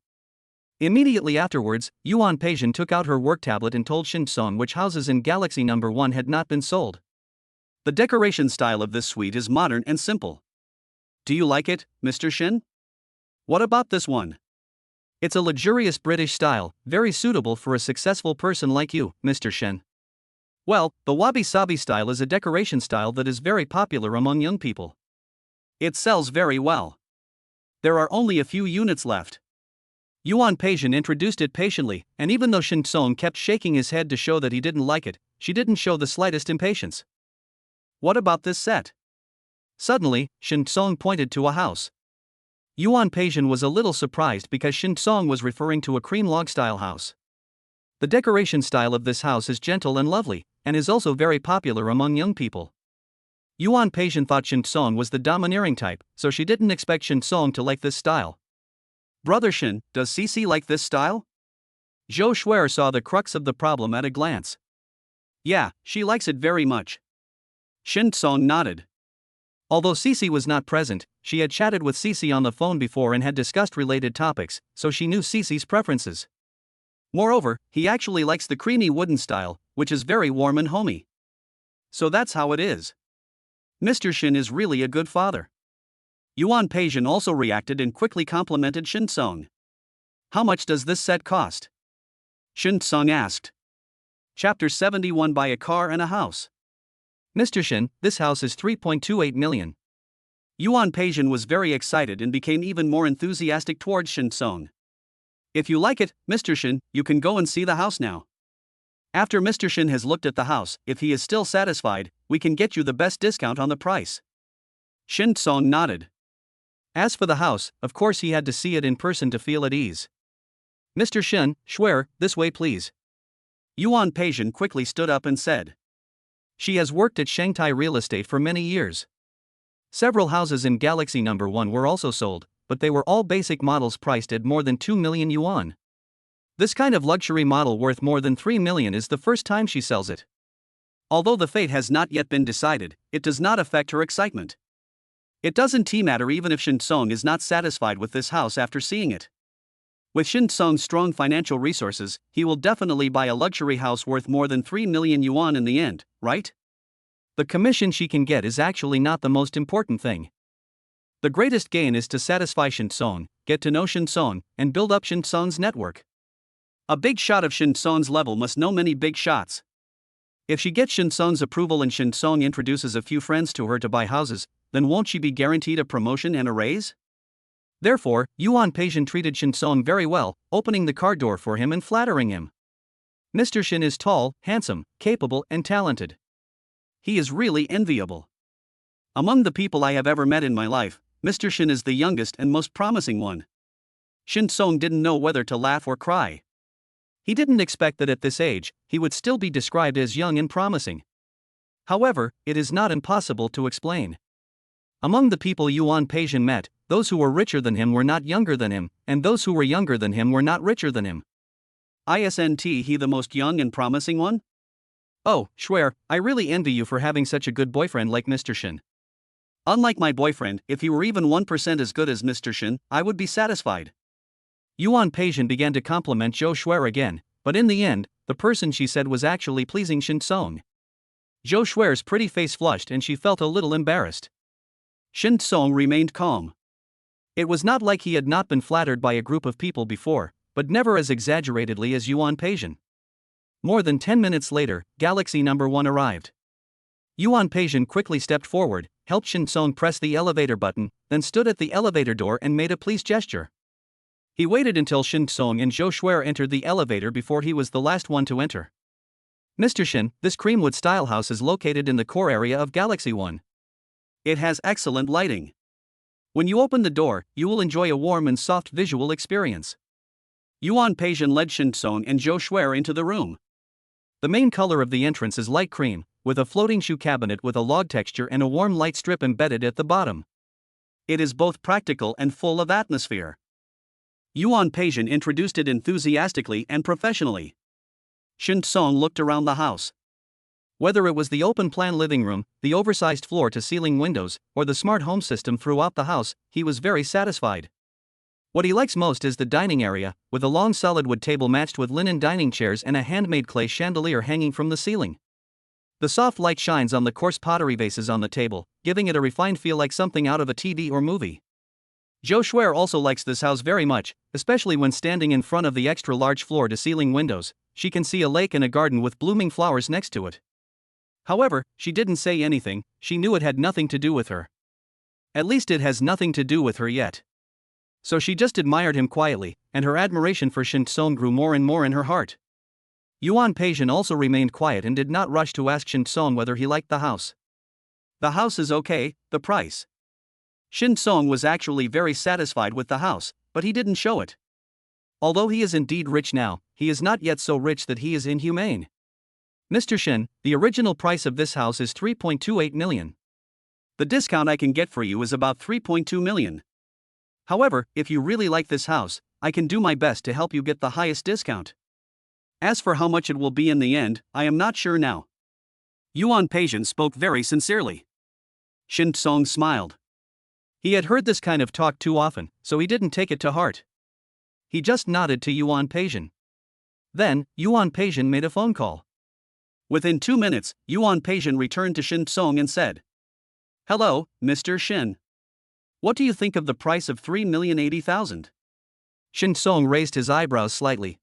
[SPEAKER 1] Immediately afterwards, Yuan Peijian took out her work tablet and told Shin Song which houses in Galaxy number 1 had not been sold. The decoration style of this suite is modern and simple. Do you like it, Mr. Shin? What about this one?
[SPEAKER 2] It's a luxurious British style, very suitable for a successful person like you, Mr. Shen.
[SPEAKER 1] Well, the wabi-sabi style is a decoration style that is very popular among young people. It sells very well. There are only a few units left.
[SPEAKER 2] Yuan Peijian introduced it patiently, and even though Shin Song kept shaking his head to show that he didn't like it, she didn't show the slightest impatience.
[SPEAKER 1] What about this set?
[SPEAKER 2] Suddenly, Shin Song pointed to a house. Yuan Peijian was a little surprised because Shin Song was referring to a cream log-style house. The decoration style of this house is gentle and lovely, and is also very popular among young people. Yuan Peijian thought Shin Song was the domineering type, so she didn't expect Shin Song to like this style.
[SPEAKER 1] Brother Shin, does Cici like this style?
[SPEAKER 2] Zhou Schwer saw the crux of the problem at a glance.
[SPEAKER 1] Yeah, she likes it very much. Shin Song nodded.
[SPEAKER 2] Although Cici was not present, she had chatted with Cici on the phone before and had discussed related topics, so she knew Cici's preferences.
[SPEAKER 1] Moreover, he actually likes the creamy wooden style, which is very warm and homey. So that's how it is. Mr. Shin is really a good father. Yuan Peijin also reacted and quickly complimented Shin Song. How much does this set cost? Shin Song asked. Chapter 71 Buy a car and a house.
[SPEAKER 2] Mr. Shin, this house is 3.28 million.
[SPEAKER 1] Yuan Peijin was very excited and became even more enthusiastic towards Shin Song. If you like it, Mr. Shin, you can go and see the house now. After Mr. Shin has looked at the house, if he is still satisfied, we can get you the best discount on the price. Shin Song nodded.
[SPEAKER 2] As for the house, of course he had to see it in person to feel at ease. Mr. Shin, Schwer, this way please.
[SPEAKER 1] Yuan Peijin quickly stood up and said.
[SPEAKER 2] She has worked at Shanghai real estate for many years. Several houses in Galaxy No. 1 were also sold, but they were all basic models priced at more than 2 million yuan. This kind of luxury model worth more than 3 million is the first time she sells it.
[SPEAKER 1] Although the fate has not yet been decided, it does not affect her excitement. It doesn't matter even if Shin Song is not satisfied with this house after seeing it. With Shin Song's strong financial resources, he will definitely buy a luxury house worth more than 3 million yuan in the end, right?
[SPEAKER 2] The commission she can get is actually not the most important thing. The greatest gain is to satisfy Shin Song, get to know Shin Song, and build up Shin Song's network.
[SPEAKER 1] A big shot of Shin Song's level must know many big shots. If she gets Shin Song's approval and Shin Song introduces a few friends to her to buy houses, then won't she be guaranteed a promotion and a raise?
[SPEAKER 2] Therefore, Yuan Peijin treated Shin Song very well, opening the car door for him and flattering him. Mr. Shin is tall, handsome, capable, and talented.
[SPEAKER 1] He is really enviable. Among the people I have ever met in my life, Mr. Shin is the youngest and most promising one. Shin Song didn't know whether to laugh or cry.
[SPEAKER 2] He didn't expect that at this age, he would still be described as young and promising. However, it is not impossible to explain. Among the people Yuan Peijin met, those who were richer than him were not younger than him, and those who were younger than him were not richer than him.
[SPEAKER 1] Isn't he the most young and promising one?
[SPEAKER 2] Oh, Schwer, I really envy you for having such a good boyfriend like Mr. Shin.
[SPEAKER 1] Unlike my boyfriend, if he were even 1% as good as Mr. Shin, I would be satisfied.
[SPEAKER 2] Yuan Peijin began to compliment Zhou Schwer again, but in the end, the person she said was actually pleasing Shin Song. Zhou Schwer's pretty face flushed and she felt a little embarrassed.
[SPEAKER 1] Shin Song remained calm.
[SPEAKER 2] It was not like he had not been flattered by a group of people before, but never as exaggeratedly as Yuan Peijin. More than 10 minutes later, Galaxy No. 1 arrived. Yuan Peijin quickly stepped forward, helped Shin Song press the elevator button, then stood at the elevator door and made a please gesture. He waited until Shin Song and Zhou Schwer entered the elevator before he was the last one to enter. Mr. Shin, this Creamwood style house is located in the core area of Galaxy 1.
[SPEAKER 1] It has excellent lighting. When you open the door, you will enjoy a warm and soft visual experience. Yuan Peijin led Shin Song and Zhou Schwer into the room.
[SPEAKER 2] The main color of the entrance is light cream, with a floating shoe cabinet with a log texture and a warm light strip embedded at the bottom.
[SPEAKER 1] It is both practical and full of atmosphere. Yuan Peijin introduced it enthusiastically and professionally. Shin Song looked around the house.
[SPEAKER 2] Whether it was the open-plan living room, the oversized floor-to-ceiling windows, or the smart home system throughout the house, he was very satisfied. What he likes most is the dining area, with a long solid wood table matched with linen dining chairs and a handmade clay chandelier hanging from the ceiling. The soft light shines on the coarse pottery vases on the table, giving it a refined feel like something out of a TV or movie. Zhou Schwer also likes this house very much, especially when standing in front of the extra-large floor-to-ceiling windows. She can see a lake and a garden with blooming flowers next to it. However, she didn't say anything, she knew it had nothing to do with her. At least it has nothing to do with her yet. So she just admired him quietly, and her admiration for Shin Song grew more and more in her heart. Yuan Peijin also remained quiet and did not rush to ask Shin Song whether he liked the house.
[SPEAKER 1] The house is okay, the price. Shin Song was actually very satisfied with the house, but he didn't show it.
[SPEAKER 2] Although he is indeed rich now, he is not yet so rich that he is inhumane. Mr. Shin, the original price of this house is 3.28 million.
[SPEAKER 1] The discount I can get for you is about 3.2 million. However, if you really like this house, I can do my best to help you get the highest discount. As for how much it will be in the end, I am not sure now. Yuan Peijin spoke very sincerely. Shin Song smiled.
[SPEAKER 2] He had heard this kind of talk too often, so he didn't take it to heart. He just nodded to Yuan Peijin. Then, Yuan Peijin made a phone call.
[SPEAKER 1] Within 2 minutes, Yuan Peijin returned to Shin Song and said, "Hello, Mr. Shin. What do you think of the price of 3,080,000?
[SPEAKER 2] Shin Song raised his eyebrows slightly.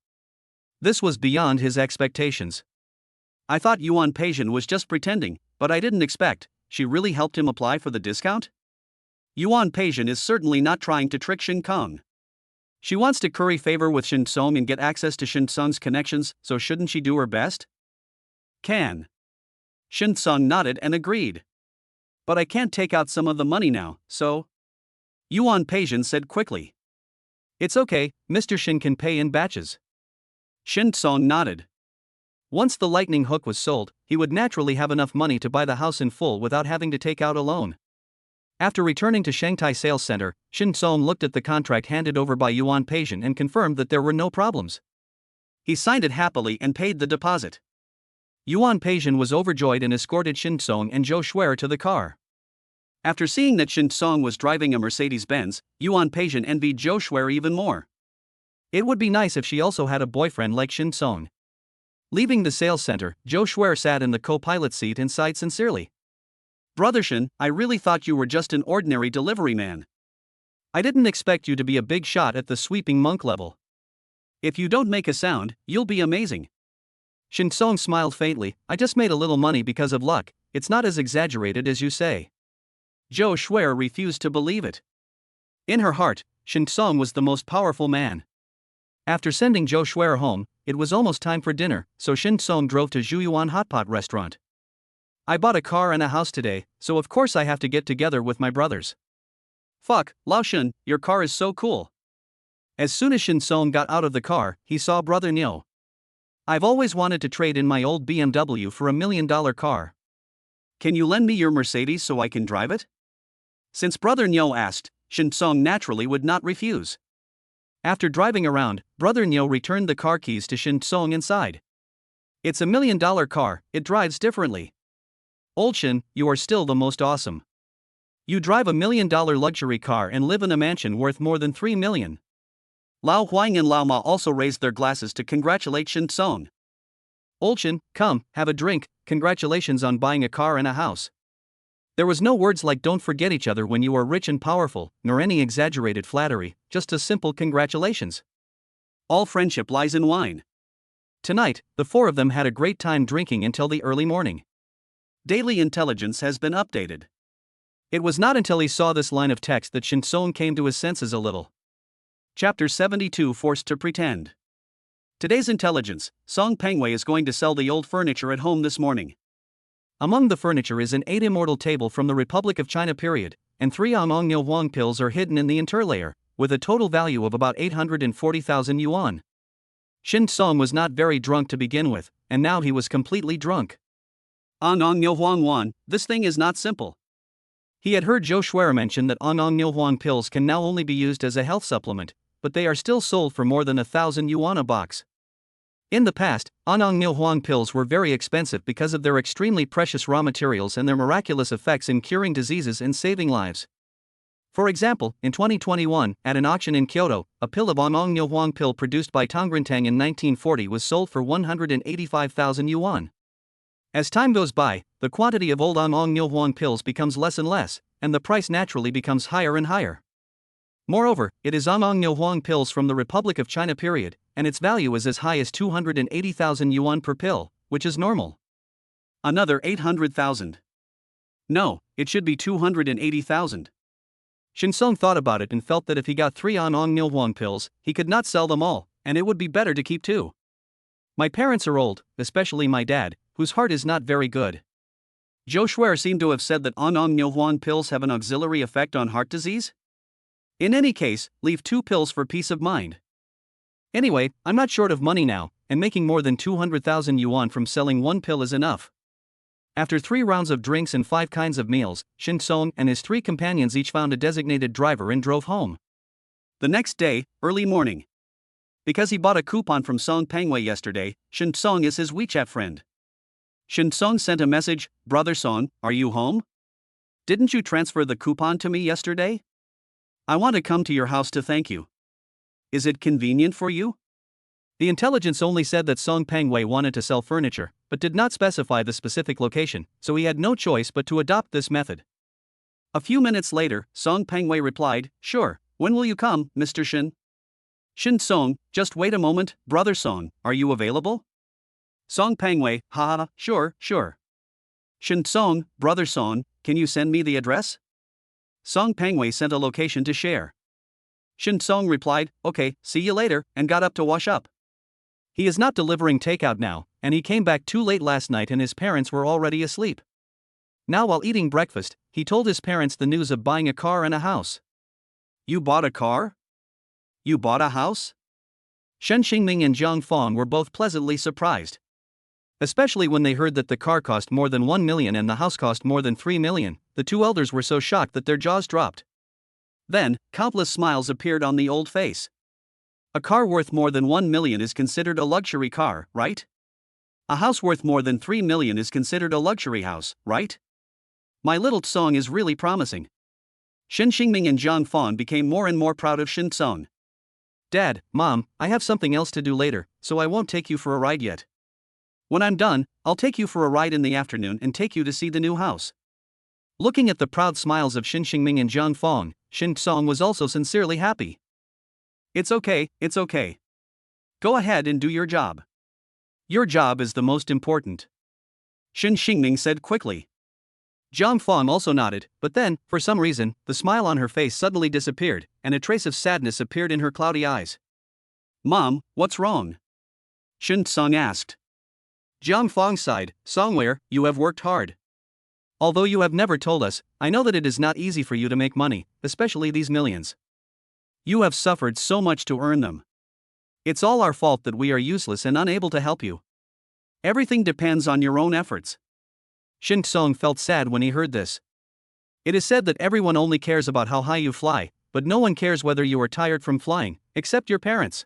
[SPEAKER 2] This was beyond his expectations.
[SPEAKER 1] I thought Yuan Peijian was just pretending, but I didn't expect she really helped him apply for the discount? Yuan Peijian is certainly not trying to trick Shin Kong. She wants to curry favor with Shin Song and get access to Shin Song's connections, so shouldn't she do her best? Can. Shin Song nodded and agreed. But I can't take out some of the money now, so? Yuan Peijian said quickly.
[SPEAKER 2] It's okay, Mr. Shin can pay in batches.
[SPEAKER 1] Shin Song nodded.
[SPEAKER 2] Once the lightning hook was sold, he would naturally have enough money to buy the house in full without having to take out a loan. After returning to Shanghai Sales Center, Shin Song looked at the contract handed over by Yuan Peijian and confirmed that there were no problems.
[SPEAKER 1] He signed it happily and paid the deposit.
[SPEAKER 2] Yuan Peijian was overjoyed and escorted Shin Song and Zhou Shuer to the car.
[SPEAKER 1] After seeing that Shin Song was driving a Mercedes-Benz, Yuan Peijian envied Zhou Shuer even more.
[SPEAKER 2] It would be nice if she also had a boyfriend like Shin Song. Leaving the sales center, Zhou Shuer sat in the co-pilot seat and sighed sincerely.
[SPEAKER 1] Brother Shin, I really thought you were just an ordinary delivery man.
[SPEAKER 2] I didn't expect you to be a big shot at the sweeping monk level.
[SPEAKER 1] If you don't make a sound, you'll be amazing.
[SPEAKER 2] Shin Song smiled faintly. I just made a little money because of luck. It's not as exaggerated as you say.
[SPEAKER 1] Zhou Shuer refused to believe it.
[SPEAKER 2] In her heart, Shin Song was the most powerful man. After sending Zhou Shuer home, it was almost time for dinner, so Shin Song drove to Zhuyuan Hotpot restaurant. I bought a car and a house today, so of course I have to get together with my brothers.
[SPEAKER 1] Fuck, Lao Shun, your car is so cool.
[SPEAKER 2] As soon as Shin Song got out of the car, he saw Brother Nyo. I've always wanted to trade in my old BMW for $1 million car.
[SPEAKER 1] Can you lend me your Mercedes so I can drive it? Since Brother Nyo asked, Shin Song naturally would not refuse.
[SPEAKER 2] After driving around, Brother Nyo returned the car keys to Shin Song inside. It's $1 million car, it drives differently. Old Shin, you are still the most awesome. You drive $1 million luxury car and live in a mansion worth more than $3 million.
[SPEAKER 1] Lao Huang and Lao Ma also raised their glasses to congratulate Shin Song.
[SPEAKER 2] Old Shin, come, have a drink, congratulations on buying a car and a house. There was no words like don't forget each other when you are rich and powerful, nor any exaggerated flattery, just a simple congratulations.
[SPEAKER 1] All friendship lies in wine.
[SPEAKER 2] Tonight, the four of them had a great time drinking until the early morning.
[SPEAKER 1] Daily intelligence has been updated.
[SPEAKER 2] It was not until he saw this line of text that Shin Song came to his senses a little.
[SPEAKER 1] Chapter 72 Forced to Pretend. Today's intelligence, Song Pengwei is going to sell the old furniture at home this morning.
[SPEAKER 2] Among the furniture is an 8 immortal table from the Republic of China period, and 3 Ong Nyo Huang pills are hidden in the interlayer, with a total value of about 840,000 yuan. Shin Song was not very drunk to begin with, and now he was completely drunk.
[SPEAKER 1] Ong Nyo Huang Wan, this thing is not simple.
[SPEAKER 2] He had heard Zhou Shuer mention that Ong Nyo Huang pills can now only be used as a health supplement, but they are still sold for more than 1,000 yuan a box. In the past, Ong Nyo Huang pills were very expensive because of their extremely precious raw materials and their miraculous effects in curing diseases and saving lives. For example, in 2021, at an auction in Kyoto, a pill of Ong Nyo Huang pill produced by Tongrintang in 1940 was sold for 185,000 yuan. As time goes by, the quantity of old Ong Nyo Huang pills becomes less and less, and the price naturally becomes higher and higher. Moreover, it is Ong Nyo Huang pills from the Republic of China period, and its value is as high as 280,000 yuan per pill, which is normal.
[SPEAKER 1] Another 800,000. No, it should be 280,000.
[SPEAKER 2] Shin Song thought about it and felt that if he got 3 Ong Nyo Huang pills, he could not sell them all, and it would be better to keep 2. My parents are old, especially my dad, whose heart is not very good.
[SPEAKER 1] Zhou Shuer seemed to have said that Ong Nyo Huang pills have an auxiliary effect on heart disease? In any case, leave 2 pills for peace of mind.
[SPEAKER 2] Anyway, I'm not short of money now, and making more than 200,000 yuan from selling 1 pill is enough. After 3 rounds of drinks and 5 kinds of meals, Shin Song and his 3 companions each found a designated driver and drove home.
[SPEAKER 1] The next day, early morning. Because he bought a coupon from Song Pengwei yesterday, Shin Song is his WeChat friend. Shin Song sent a message, Brother Song, are you home? Didn't you transfer the coupon to me yesterday? I want to come to your house to thank you. Is it convenient for you?
[SPEAKER 2] The intelligence only said that Song Pengwei wanted to sell furniture, but did not specify the specific location, so he had no choice but to adopt this method.
[SPEAKER 1] A few minutes later, Song Pengwei replied, "Sure, when will you come, Mr. Shin?" Shin Song, "Just wait a moment, brother Song, are you available?" Song Pengwei, "Haha, sure, sure." Shin Song, "Brother Song, can you send me the address?" Song Pengwei sent a location to share. Shin Song replied, "Okay, see you later," and got up to wash up. He is not delivering takeout now, and he came back too late last night and his parents were already asleep. Now, while eating breakfast, he told his parents the news of buying a car and a house. "You bought a car? You bought a house?" Shen Xingming and Jiang Fong were both pleasantly surprised. Especially when they heard that the car cost more than 1 million and the house cost more than 3 million, the two elders were so shocked that their jaws dropped. Then, countless smiles appeared on the old face. A car worth more than 1 million is considered a luxury car, right? A house worth more than 3 million is considered a luxury house, right? My little Song is really promising. Shen Xingming and Jiang Fong became more and more proud of Shin Song. "Dad, Mom, I have something else to do later, so I won't take you for a ride yet. When I'm done, I'll take you for a ride in the afternoon and take you to see the new house." Looking at the proud smiles of Shin Xingming and Jiang Fong, Shin Song was also sincerely happy. It's okay, it's okay. Go ahead and do your job. Your job is the most important," Shin Xingming said quickly. Jiang Fong also nodded, but then, for some reason, the smile on her face suddenly disappeared, and a trace of sadness appeared in her cloudy eyes. "Mom, what's wrong?" Shin Song asked. Jiang Fong sighed, "Songware, you have worked hard. Although you have never told us, I know that it is not easy for you to make money, especially these millions. You have suffered so much to earn them. It's all our fault that we are useless and unable to help you. Everything depends on your own efforts." Shin Song felt sad when he heard this. It is said that everyone only cares about how high you fly, but no one cares whether you are tired from flying, except your parents.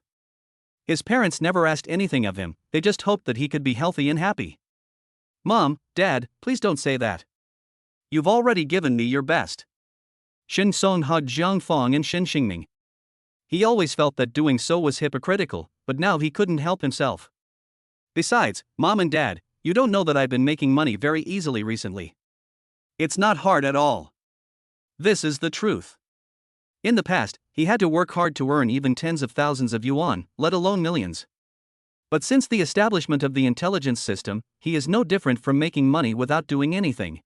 [SPEAKER 1] His parents never asked anything of him, they just hoped that he could be healthy and happy. "Mom, Dad, please don't say that. You've already given me your best." Shin Song hugged Jiang Fong and Shin Xingming. He always felt that doing so was hypocritical, but now he couldn't help himself. "Besides, Mom and Dad, you don't know that I've been making money very easily recently. It's not hard at all. This is the truth. In the past, he had to work hard to earn even tens of thousands of yuan, let alone millions. But since the establishment of the intelligence system, he is no different from making money without doing anything."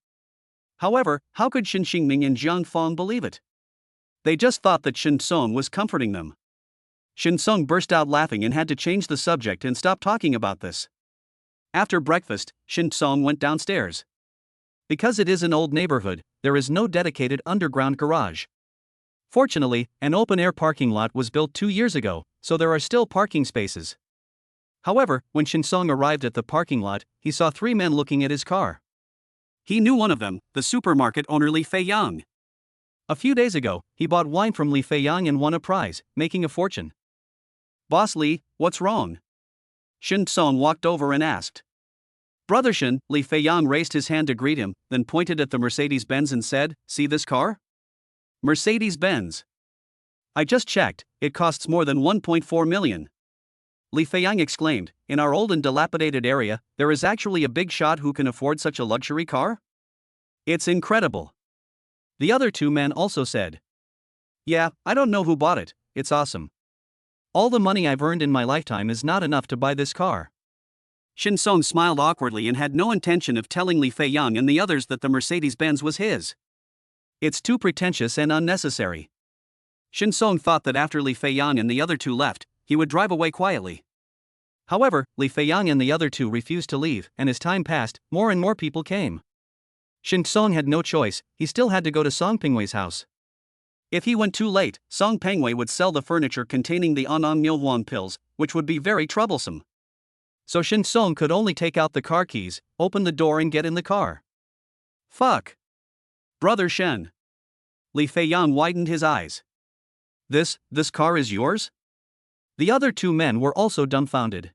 [SPEAKER 1] However, how could Shin Xingming and Jiang Fong believe it? They just thought that Shin Song was comforting them. Shin Song burst out laughing and had to change the subject and stop talking about this. After breakfast, Shin Song went downstairs. Because it is an old neighborhood, there is no dedicated underground garage. Fortunately, an open-air parking lot was built 2 years ago, so there are still parking spaces. However, when Shin Song arrived at the parking lot, he saw 3 men looking at his car. He knew one of them, the supermarket owner Li Feiyang. A few days ago, he bought wine from Li Feiyang and won a prize, making a fortune. "Boss Li, what's wrong?" Shin Song walked over and asked. "Brother Shin," Li Feiyang raised his hand to greet him, then pointed at the Mercedes-Benz and said, "See this car? Mercedes-Benz. I just checked, it costs more than 1.4 million. Li Feiyang exclaimed, "In our old and dilapidated area, there is actually a big shot who can afford such a luxury car? It's incredible." The other 2 men also said, "Yeah, I don't know who bought it, it's awesome. All the money I've earned in my lifetime is not enough to buy this car." Shin Song smiled awkwardly and had no intention of telling Li Feiyang and the others that the Mercedes-Benz was his. It's too pretentious and unnecessary. Shin Song thought that after Li Feiyang and the other 2 left, he would drive away quietly. However, Li Feiyang and the other 2 refused to leave, and as time passed, more and more people came. Shin Song had no choice, he still had to go to Song Pengwei's house. If he went too late, Song Pengwei would sell the furniture containing the Anong Milwan pills, which would be very troublesome. So Shin Song could only take out the car keys, open the door and get in the car. "Fuck. Brother Shen." Li Feiyang widened his eyes. This car is yours?" The other 2 men were also dumbfounded.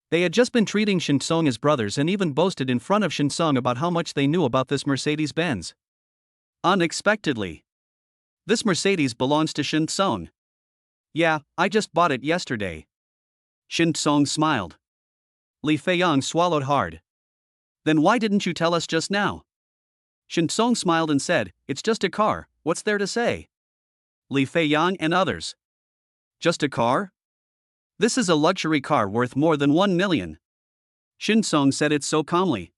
[SPEAKER 1] They had just been treating Shin Song as brothers and even boasted in front of Shin Song about how much they knew about this Mercedes-Benz. Unexpectedly, this Mercedes belongs to Shin Song. "Yeah, I just bought it yesterday." Shin Song smiled. Li Feiyang swallowed hard. "Then why didn't you tell us just now?" Shin Song smiled and said, "It's just a car, what's there to say?" Li Feiyang and others. Just a car? This is a luxury car worth more than 1 million. Shin Song said it so calmly.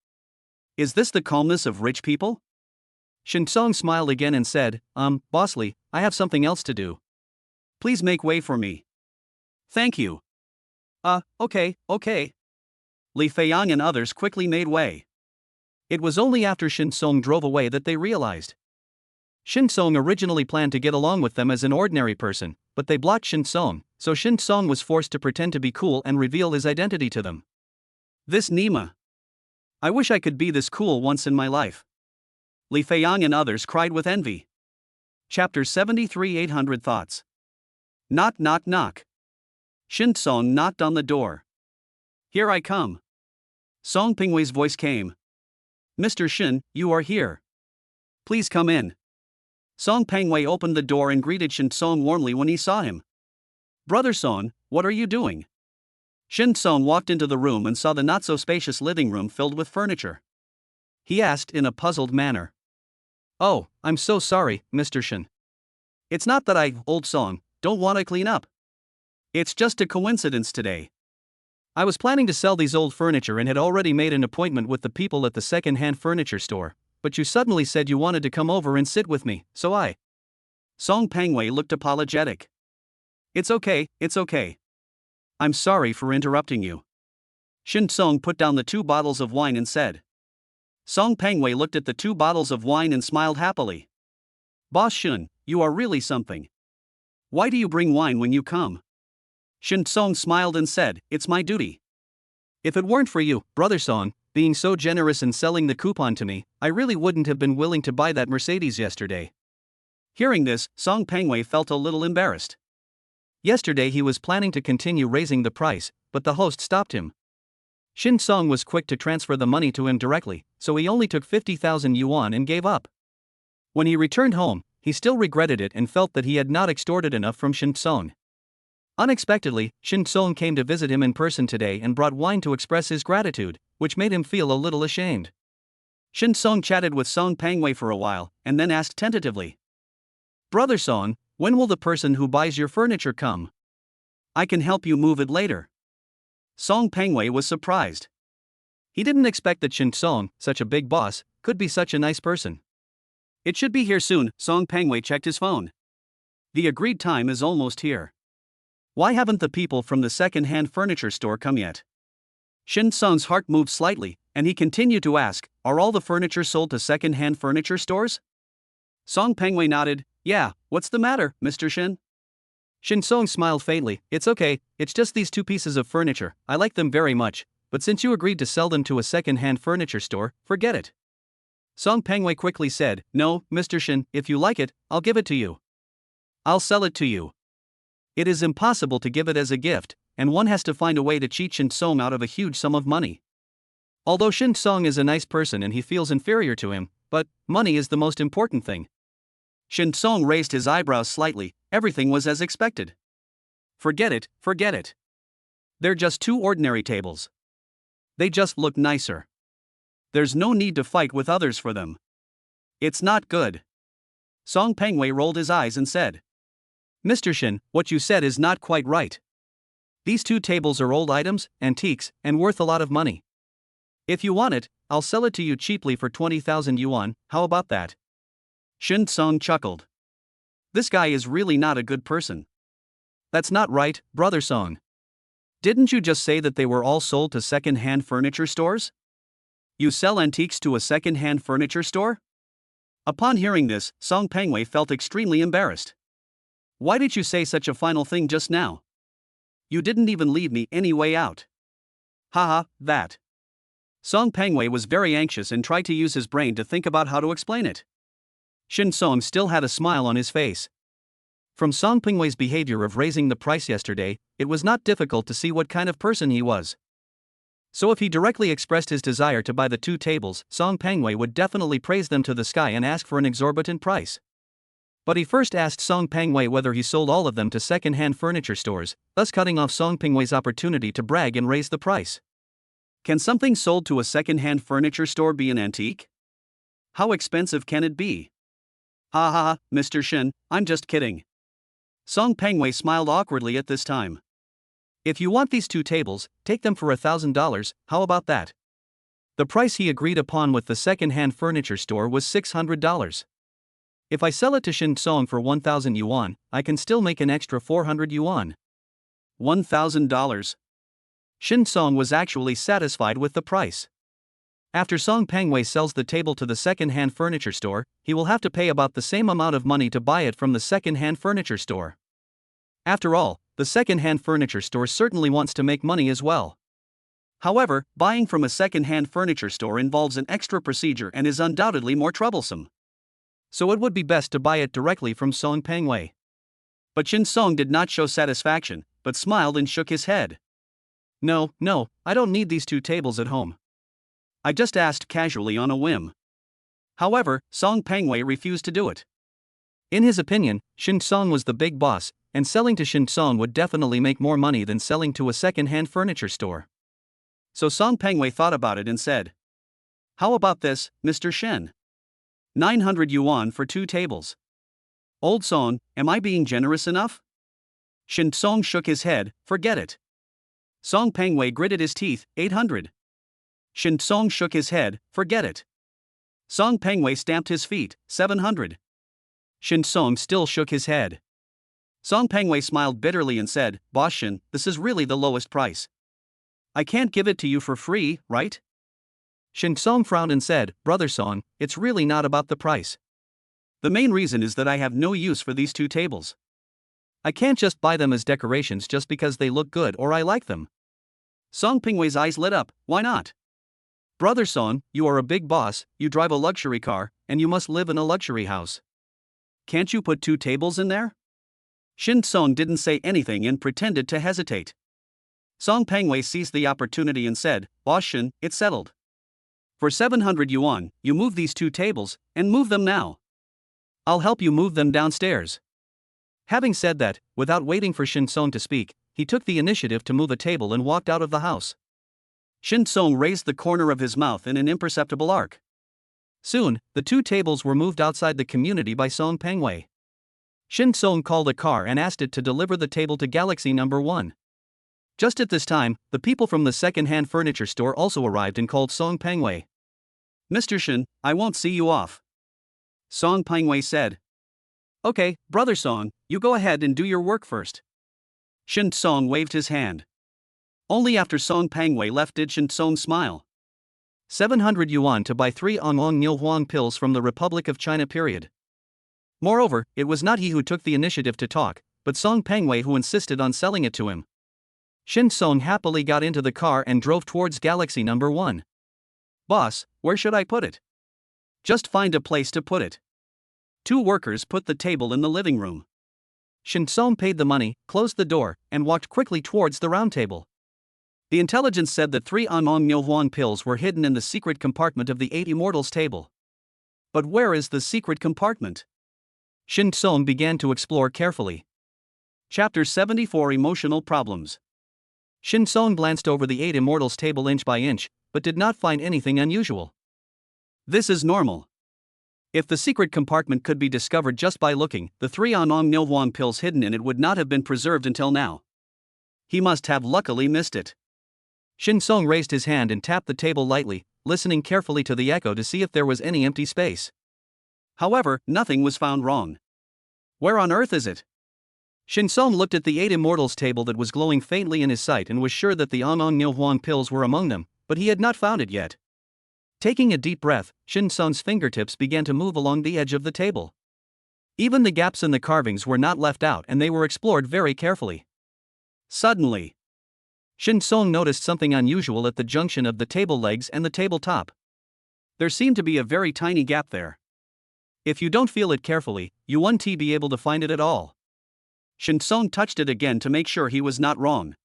[SPEAKER 1] Is this the calmness of rich people?
[SPEAKER 2] Shin Song smiled again and said, Boss Li, I have something else to do.
[SPEAKER 1] Please make way for me. Thank you. Okay. Li Feiyang and others quickly made way.
[SPEAKER 2] It was only after Shin Song drove away that they realized. Shin Song originally planned to get along with them as an ordinary person, but they blocked Shin Song, so Shin Song was forced to pretend to be cool and reveal his identity to them.
[SPEAKER 1] This Nima. I wish I could be this cool once in my life. Li Feiyang and others cried with envy. Chapter 73 800 Thoughts. Knock knock knock. Shin Song knocked on the door. Here I come. Song Pingwei's voice came. Mr. Shin, you are here. Please come in. Song Pingwei opened the door and greeted Shin Song warmly when he saw him. Brother Song, what are you doing? Shin Song walked into the room and saw the not-so-spacious living room filled with furniture. He asked in a puzzled manner.
[SPEAKER 2] Oh, I'm so sorry, Mr. Shin.
[SPEAKER 1] It's not that I, old Song, don't want to clean up. It's just a coincidence today.
[SPEAKER 2] I was planning to sell these old furniture and had already made an appointment with the people at the second-hand furniture store, but you suddenly said you wanted to come over and sit with me, so I.
[SPEAKER 1] Song Pingwei looked apologetic. It's okay. I'm sorry for interrupting you. Shin Song put down the 2 bottles of wine and said. Song Pingwei looked at the 2 bottles of wine and smiled happily. Boss Shin, you are really something. Why do you bring wine when you come? Shin Song smiled and said, it's my duty.
[SPEAKER 2] If it weren't for you, Brother Song, being so generous and selling the coupon to me, I really wouldn't have been willing to buy that Mercedes yesterday.
[SPEAKER 1] Hearing this, Song Pingwei felt a little embarrassed.
[SPEAKER 2] Yesterday he was planning to continue raising the price, but the host stopped him. Shin Song was quick to transfer the money to him directly, so he only took 50,000 yuan and gave up. When he returned home, he still regretted it and felt that he had not extorted enough from Shin Song. Unexpectedly, Shin Song came to visit him in person today and brought wine to express his gratitude, which made him feel a little ashamed.
[SPEAKER 1] Shin Song chatted with Song Pingwei for a while, and then asked tentatively. Brother Song, when will the person who buys your furniture come? I can help you move it later. Song Pingwei was surprised.
[SPEAKER 2] He didn't expect that Shin Song, such a big boss, could be such a nice person.
[SPEAKER 1] It should be here soon, Song Pingwei checked his phone. The agreed time is almost here. Why haven't the people from the second-hand furniture store come yet? Shin Song's heart moved slightly, and he continued to ask, are all the furniture sold to second-hand furniture stores? Song Pingwei nodded, yeah, what's the matter, Mr. Shin?
[SPEAKER 2] Shin Song smiled faintly, it's okay, it's just these 2 pieces of furniture, I like them very much, but since you agreed to sell them to a second-hand furniture store, forget it.
[SPEAKER 1] Song Pingwei quickly said, no, Mr. Shin, if you like it, I'll give it to you. I'll sell it to you. It is impossible to give it as a gift, and one has to find a way to cheat Shin Song out of a huge sum of money.
[SPEAKER 2] Although Shin Song is a nice person and he feels inferior to him, but money is the most important thing.
[SPEAKER 1] Shin Song raised his eyebrows slightly, everything was as expected. Forget it. They're just 2 ordinary tables. They just look nicer. There's no need to fight with others for them. It's not good. Song Pingwei rolled his eyes and said.
[SPEAKER 2] Mr. Shin, what you said is not quite right. These 2 tables are old items, antiques, and worth a lot of money.
[SPEAKER 1] If you want it, I'll sell it to you cheaply for 20,000 yuan, how about that? Shin Song chuckled. This guy is really not a good person.
[SPEAKER 2] That's not right, Brother Song.
[SPEAKER 1] Didn't you just say that they were all sold to second-hand furniture stores? You sell antiques to a second-hand furniture store? Upon hearing this, Song Pingwei felt extremely embarrassed. Why did you say such a final thing just now? You didn't even leave me any way out. Haha, that. Song Pingwei was very anxious and tried to use his brain to think about how to explain it. Shin Song still had a smile on his face. From Song Pingwei's behavior of raising the price yesterday, it was not difficult to see what kind of person he was. So if he directly expressed his desire to buy the 2 tables, Song Pingwei would definitely praise them to the sky and ask for an exorbitant price. But he first asked Song Pingwei whether he sold all of them to second-hand furniture stores, thus cutting off Song Pingwei's opportunity to brag and raise the price. Can something sold to a second-hand furniture store be an antique? How expensive can it be? Ha ha ha, Mr. Shin, I'm just kidding. Song Pengwei smiled awkwardly at this time. If you want these 2 tables, take them for $1,000, how about that? The price he agreed upon with the second-hand furniture store was $600. If I sell it to Shin Song for 1,000 yuan, I can still make an extra 400 yuan. $1,000. Shin Song was actually satisfied with the price. After Song Pengwei sells the table to the second-hand furniture store, he will have to pay about the same amount of money to buy it from the second-hand furniture store. After all, the second-hand furniture store certainly wants to make money as well. However, buying from a second-hand furniture store involves an extra procedure and is undoubtedly more troublesome. So it would be best to buy it directly from Song Pengwei. But Shin Song did not show satisfaction, but smiled and shook his head. No, I don't need these 2 tables at home. I just asked casually on a whim. However, Song Pengwei refused to do it. In his opinion, Shin Song was the big boss, and selling to Shin Song would definitely make more money than selling to a second-hand furniture store. So Song Pengwei thought about it and said, "How about this, Mr. Shin? 900 yuan for 2 tables. Old Song, am I being generous enough?" Shin Song shook his head, "Forget it." Song Pengwei gritted his teeth, 800. Shin Song shook his head, "Forget it." Song Pengwei stamped his feet, 700. Shin Song still shook his head. Song Pengwei smiled bitterly and said, "Boss Shin, this is really the lowest price. I can't give it to you for free, right?" Shin Song frowned and said, "Brother Song, it's really not about the price. The main reason is that I have no use for these 2 tables. I can't just buy them as decorations just because they look good or I like them." Song Pengwei's eyes lit up, "Why not? Brother Song, you are a big boss, you drive a luxury car, and you must live in a luxury house. Can't you put 2 tables in there?" Shin Song didn't say anything and pretended to hesitate. Song Pengwei seized the opportunity and said, "Boss Shin, it's settled. For 700 yuan, you move these 2 tables, and move them now. I'll help you move them downstairs." Having said that, without waiting for Shin Song to speak, he took the initiative to move a table and walked out of the house. Shin Song raised the corner of his mouth in an imperceptible arc. Soon, the 2 tables were moved outside the community by Song Pengwei. Shin Song called a car and asked it to deliver the table to Galaxy number 1. Just at this time, the people from the second-hand furniture store also arrived and called Song Pengwei. "Mr. Shin, I won't see you off." Song Pengwei said. "Okay, Brother Song, you go ahead and do your work first." Shin Song waved his hand. Only after Song Pengwei left did Shin Song smile. 700 yuan to buy 3 Onglong Nil Huang pills from the Republic of China period. Moreover, it was not he who took the initiative to talk, but Song Pengwei who insisted on selling it to him. Shin Song happily got into the car and drove towards Galaxy number 1. "Boss, where should I put it?" "Just find a place to put it." 2 workers put the table in the living room. Shin Song paid the money, closed the door, and walked quickly towards the round table. The intelligence said that 3 Onglong Nil Huang pills were hidden in the secret compartment of the 8 Immortals table. But where is the secret compartment? Shin Song began to explore carefully. Chapter 74 Emotional Problems. Shin Song glanced over the 8 Immortals table inch by inch, but did not find anything unusual. This is normal. If the secret compartment could be discovered just by looking, the 3 Onglong Nil Huang pills hidden in it would not have been preserved until now. He must have luckily missed it. Shin Song raised his hand and tapped the table lightly, listening carefully to the echo to see if there was any empty space. However, nothing was found wrong. Where on earth is it? Shin Song looked at the 8 Immortals table that was glowing faintly in his sight and was sure that the Onglong Nil Huang pills were among them, but he had not found it yet. Taking a deep breath, Shin Song's fingertips began to move along the edge of the table. Even the gaps in the carvings were not left out and they were explored very carefully. Suddenly, Shin Song noticed something unusual at the junction of the table legs and the tabletop. There seemed to be a very tiny gap there. If you don't feel it carefully, you won't be able to find it at all. Shin Song touched it again to make sure he was not wrong.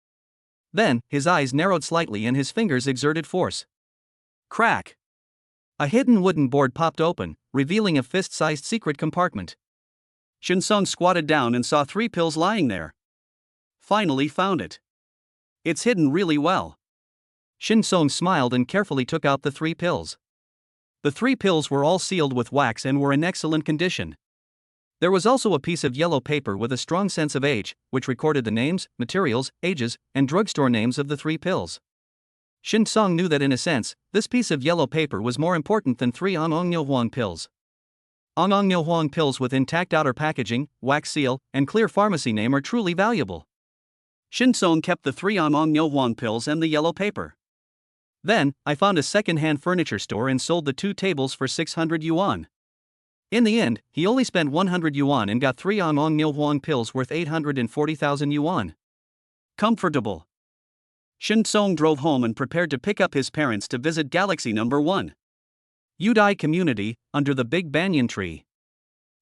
[SPEAKER 1] Then, his eyes narrowed slightly and his fingers exerted force. Crack! A hidden wooden board popped open, revealing a fist-sized secret compartment. Shin Song squatted down and saw 3 pills lying there. Finally found it. It's hidden really well. Shin Song smiled and carefully took out the 3 pills.
[SPEAKER 2] The 3 pills were all sealed with wax and were in excellent condition. There was also a piece of yellow paper with a strong sense of age, which recorded the names, materials, ages, and drugstore names of the 3 pills. Shin Song knew that in a sense, this piece of yellow paper was more important than 3 Ong Huang pills. Ong Huang pills with intact outer packaging, wax seal, and clear pharmacy name are truly valuable.
[SPEAKER 1] Shin Song kept the 3 Ong Huang pills and the yellow paper.
[SPEAKER 2] Then, I found a second-hand furniture store and sold the 2 tables for 600 yuan. In the end, he only spent 100 yuan and got 3 Ong Huang pills worth 840,000 yuan.
[SPEAKER 1] Comfortable. Shin Song drove home and prepared to pick up his parents to visit Galaxy Number 1.
[SPEAKER 2] Udai Community, under the big banyan tree.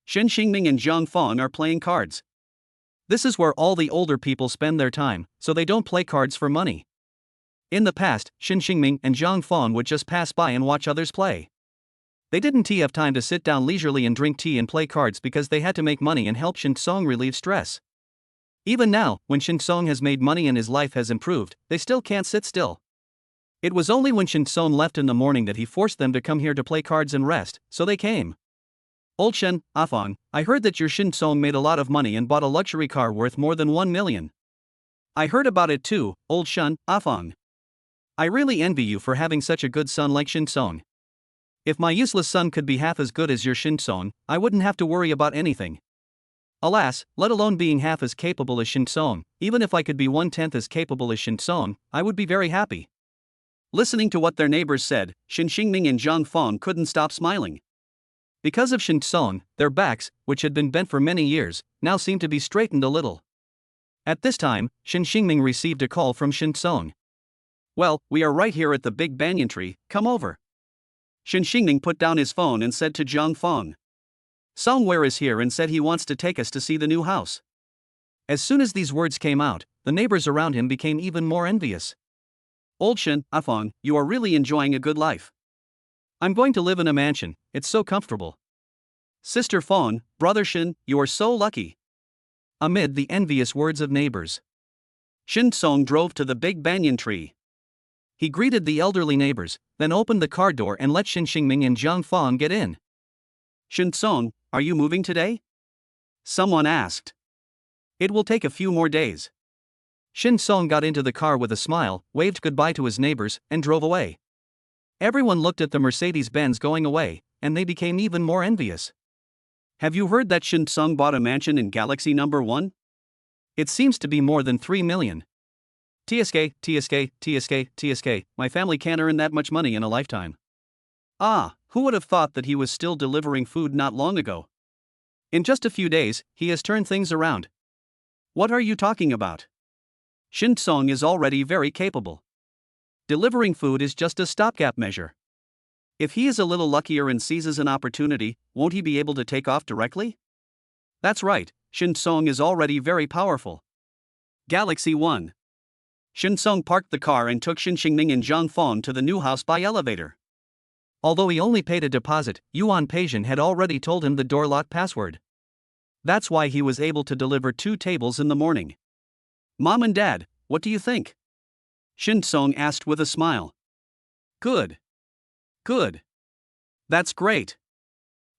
[SPEAKER 1] Shin Xingming and Zhang Fan are playing cards.
[SPEAKER 2] This is where all the older people spend their time, so they don't play cards for money. In the past, Shin Xingming and Zhang Fan would just pass by and watch others play. They didn't have time to sit down leisurely and drink tea and play cards because they had to make money and help Shin Song relieve stress. Even now, when Shin Song has made money and his life has improved, they still can't sit still. It was only when Shin Song left in the morning that he forced them to come here to play cards and rest, so they came. Old Shen, Afang, I heard that your Shin Song made a lot of money and bought a luxury car worth more than 1 million.
[SPEAKER 1] I heard about it too, Old Shen, Afang.
[SPEAKER 2] I really envy you for having such a good son like Shin Song. If my useless son could be half as good as your Shin Song, I wouldn't have to worry about anything. Alas, let alone being half as capable as Shin Song, even if I could be 1/10 as capable as Shin Song, I would be very happy.
[SPEAKER 1] Listening to what their neighbors said, Shin Xingming and Zhang Fan couldn't stop smiling.
[SPEAKER 2] Because of Shin Song, their backs, which had been bent for many years, now seemed to be straightened a little. At this time, Shin Xingming received a call from Shin Song.
[SPEAKER 1] Well, we are right here at the big banyan tree, come over. Shin Xingming put down his phone and said to Zhang Fan. Songware is here and said he wants to take us to see the new house.
[SPEAKER 2] As soon as these words came out, the neighbors around him became even more envious.
[SPEAKER 1] Old Shin, Afang, you are really enjoying a good life.
[SPEAKER 2] I'm going to live in a mansion, it's so comfortable.
[SPEAKER 1] Sister Fawn, Brother Shin, you are so lucky.
[SPEAKER 2] Amid the envious words of neighbors,
[SPEAKER 1] Shin Song drove to the big banyan tree.
[SPEAKER 2] He greeted the elderly neighbors, then opened the car door and let Shin Xingming and Zhang Fan get in.
[SPEAKER 1] Shin Song, are you moving today? Someone asked. It will take a few more days.
[SPEAKER 2] Shin Song got into the car with a smile, waved goodbye to his neighbors, and drove away. Everyone looked at the Mercedes-Benz going away, and they became even more envious.
[SPEAKER 1] Have you heard that Shin Song bought a mansion in Galaxy Number 1?
[SPEAKER 2] It seems to be more than 3 million. TSK, my family can't earn that much money in a lifetime.
[SPEAKER 1] Ah, who would have thought that he was still delivering food not long ago?
[SPEAKER 2] In just a few days, he has turned things around.
[SPEAKER 1] What are you talking about? Shin Song is already very capable. Delivering food is just a stopgap measure. If he is a little luckier and seizes an opportunity, won't he be able to take off directly? That's right, Shin Song is already very powerful. Galaxy 1. Shin Song parked the car and took Shin Xingming and Zhang Fan to the new house by elevator.
[SPEAKER 2] Although he only paid a deposit, Yuan Peijian had already told him the door lock password. That's why he was able to deliver 2 tables in the morning.
[SPEAKER 1] Mom and Dad, what do you think? Shin Song asked with a smile. Good. Good. That's great.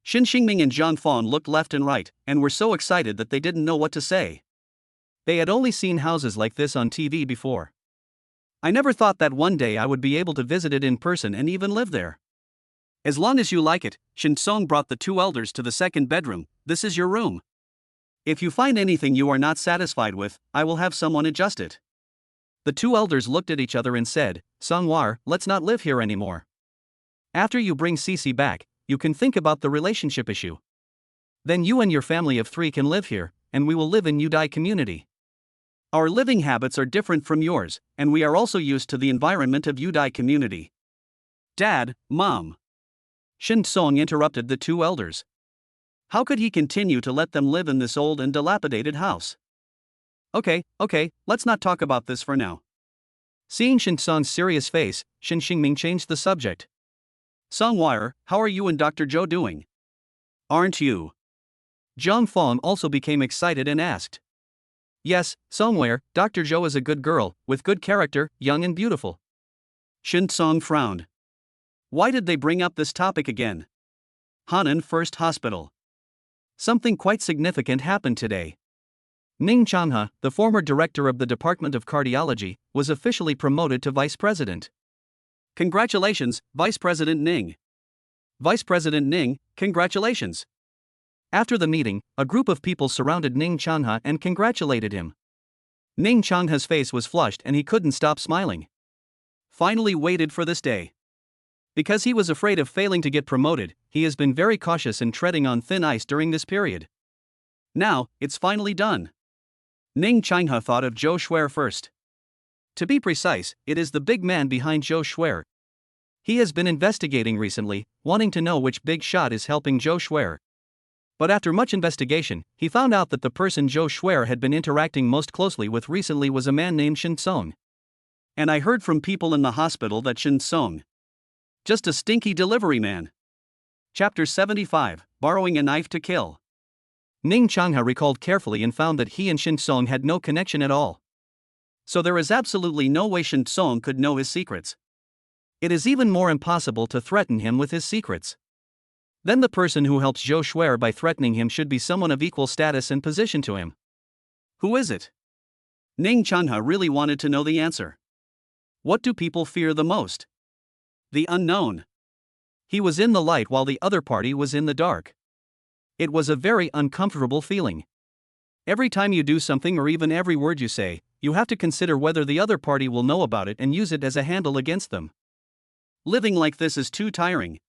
[SPEAKER 1] Shin Xingming and Zhang Fan looked left and right, and were so excited that they didn't know what to say.
[SPEAKER 2] They had only seen houses like this on TV before.
[SPEAKER 1] I never thought that one day I would be able to visit it in person and even live there. As long as you like it, Shin Song brought the 2 elders to the second bedroom. This is your room. If you find anything you are not satisfied with, I will have someone adjust it.
[SPEAKER 2] The 2 elders looked at each other and said, Songwar, let's not live here anymore. After you bring Cece back, you can think about the relationship issue. Then you and your family of 3 can live here, and we will live in Udai community.
[SPEAKER 1] Our living habits are different from yours, and we are also used to the environment of Udai community. Dad, Mom.
[SPEAKER 2] Shin Song interrupted the 2 elders.
[SPEAKER 1] How could he continue to let them live in this old and dilapidated house? Okay, let's not talk about this for now.
[SPEAKER 2] Seeing Shin Song's serious face, Shin Xingming changed the subject.
[SPEAKER 1] Songwire, how are you and Dr. Zhou doing? Aren't you?
[SPEAKER 2] Zhang Fan also became excited and asked. Yes, Songwire, Dr. Zhou is a good girl, with good character, young and beautiful.
[SPEAKER 1] Shin Song frowned. Why did they bring up this topic again? Hanan First Hospital.
[SPEAKER 2] Something quite significant happened today. Ning Changhe, the former director of the Department of Cardiology, was officially promoted to vice president.
[SPEAKER 1] Congratulations, Vice President Ning. Vice President Ning, congratulations.
[SPEAKER 2] After the meeting, a group of people surrounded Ning Changhe and congratulated him. Ning Changhe's face was flushed and he couldn't stop smiling.
[SPEAKER 1] Finally waited for this day.
[SPEAKER 2] Because he was afraid of failing to get promoted, he has been very cautious in treading on thin ice during this period.
[SPEAKER 1] Now, it's finally done. Ning Changhe thought of Zhou Shuer first.
[SPEAKER 2] To be precise, it is the big man behind Zhou Shuer. He has been investigating recently, wanting to know which big shot is helping Zhou Shuer. But after much investigation, he found out that the person Zhou Shuer had been interacting most closely with recently was a man named Shen Song.
[SPEAKER 1] And I heard from people in the hospital that Shen Song. Just a stinky delivery man. Chapter 75, Borrowing a Knife to Kill.
[SPEAKER 2] Ning Changhe recalled carefully and found that he and Shen Song had no connection at all.
[SPEAKER 1] So there is absolutely no way Shen Song could know his secrets.
[SPEAKER 2] It is even more impossible to threaten him with his secrets. Then the person who helps Zhou Shuer by threatening him should be someone of equal status and position to him.
[SPEAKER 1] Who is it? Ning Changhe really wanted to know the answer. What do people fear the most? The unknown.
[SPEAKER 2] He was in the light while the other party was in the dark. It was a very uncomfortable feeling. Every time you do something or even every word you say, you have to consider whether the other party will know about it and use it as a handle against them.
[SPEAKER 1] Living like this is too tiring.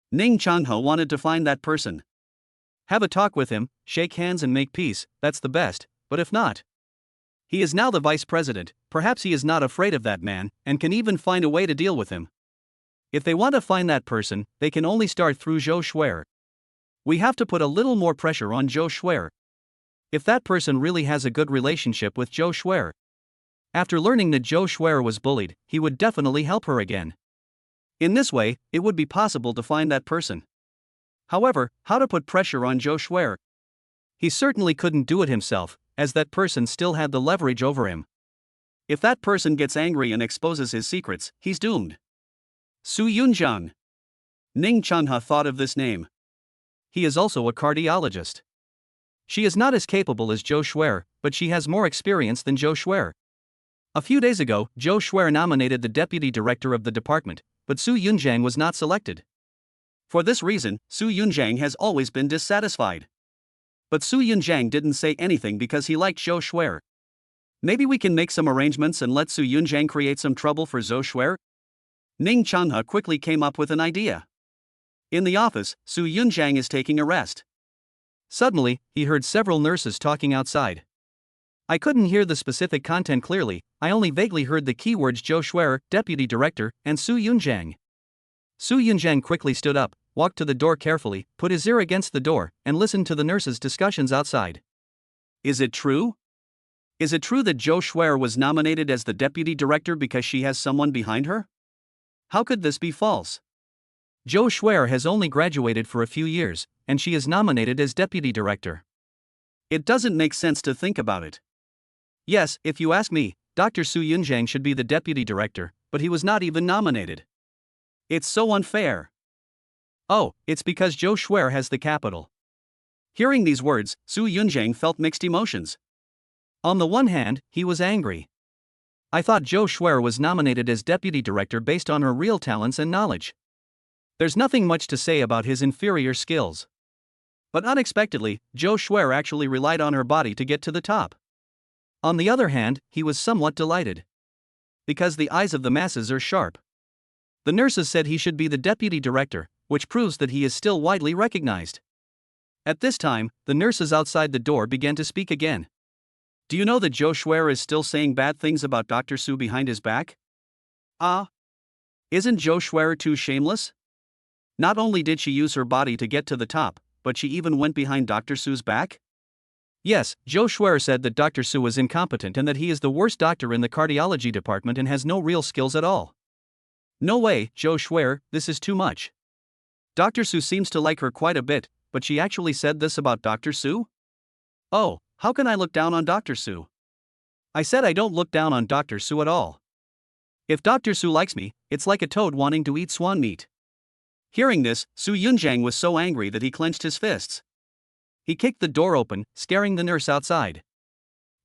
[SPEAKER 1] Ning Changhe wanted to find that person.
[SPEAKER 2] Have a talk with him, shake hands and make peace, that's the best, but if not. He is now the vice president, perhaps he is not afraid of that man, and can even find a way to deal with him. If they want to find that person, they can only start through Zhou Shuer. We have to put a little more pressure on Zhou Shuer. If that person really has a good relationship with Zhou Shuer. After learning that Zhou Shuer was bullied, he would definitely help her again. In this way, it would be possible to find that person. However, how to put pressure on Zhou Shuer? He certainly couldn't do it himself, as that person still had the leverage over him.
[SPEAKER 1] If that person gets angry and exposes his secrets, he's doomed. Su Yunjiang. Ning Changhe thought of this name.
[SPEAKER 2] He is also a cardiologist. She is not as capable as Zhou Shuer, but she has more experience than Zhou Shuer. A few days ago, Zhou Shuer nominated the deputy director of the department, but Su Yunjiang was not selected.
[SPEAKER 1] For this reason, Su Yunjiang has always been dissatisfied. But Su Yunjiang didn't say anything because he liked Zhou Shuer. Maybe we can make some arrangements and let Su Yunjiang create some trouble for Zhou Shuer? Ning Changhe quickly came up with an idea. In the office, Su Yunjiang is taking a rest.
[SPEAKER 2] Suddenly, he heard several nurses talking outside. I couldn't hear the specific content clearly, I only vaguely heard the keywords Zhou Shuer, deputy director, and Su Yunjiang. Su Yunjiang quickly stood up, walked to the door carefully, put his ear against the door, and listened to the nurses' discussions outside.
[SPEAKER 1] Is it true? Is it true that Zhou Shuer was nominated as the deputy director because she has someone behind her? How could this be false?
[SPEAKER 2] Zhou Shuer has only graduated for a few years, and she is nominated as deputy director.
[SPEAKER 1] It doesn't make sense to think about it.
[SPEAKER 2] Yes, if you ask me, Dr. Su Yunjiang should be the deputy director, but he was not even nominated.
[SPEAKER 1] It's so unfair.
[SPEAKER 2] Oh, it's because Zhou Shuer has the capital.
[SPEAKER 1] Hearing these words, Su Yunjiang felt mixed emotions.
[SPEAKER 2] On the one hand, he was angry. I thought Zhou Shuer was nominated as deputy director based on her real talents and knowledge. There's nothing much to say about his inferior skills. But unexpectedly, Zhou Shuer actually relied on her body to get to the top. On the other hand, he was somewhat delighted. Because the eyes of the masses are sharp. The nurses said he should be the deputy director, which proves that he is still widely recognized. At this time, the nurses outside the door began to speak again.
[SPEAKER 1] Do you know that Zhou Shuer is still saying bad things about Dr. Su behind his back? Isn't Zhou Shuer too shameless? Not only did she use her body to get to the top, but she even went behind Dr. Su's back?
[SPEAKER 2] Yes, Zhou Shuer said that Dr. Su is incompetent and that he is the worst doctor in the cardiology department and has no real skills at all.
[SPEAKER 1] No way, Zhou Shuer, this is too much. Dr. Su seems to like her quite a bit, but she actually said this about Dr. Su? Oh, how can I look down on Dr. Su?
[SPEAKER 2] I said I don't look down on Dr. Su at all.
[SPEAKER 1] If Dr. Su likes me, it's like a toad wanting to eat swan meat. Hearing this, Su Yunjiang was so angry that he clenched his fists. He kicked the door open, scaring the nurse outside.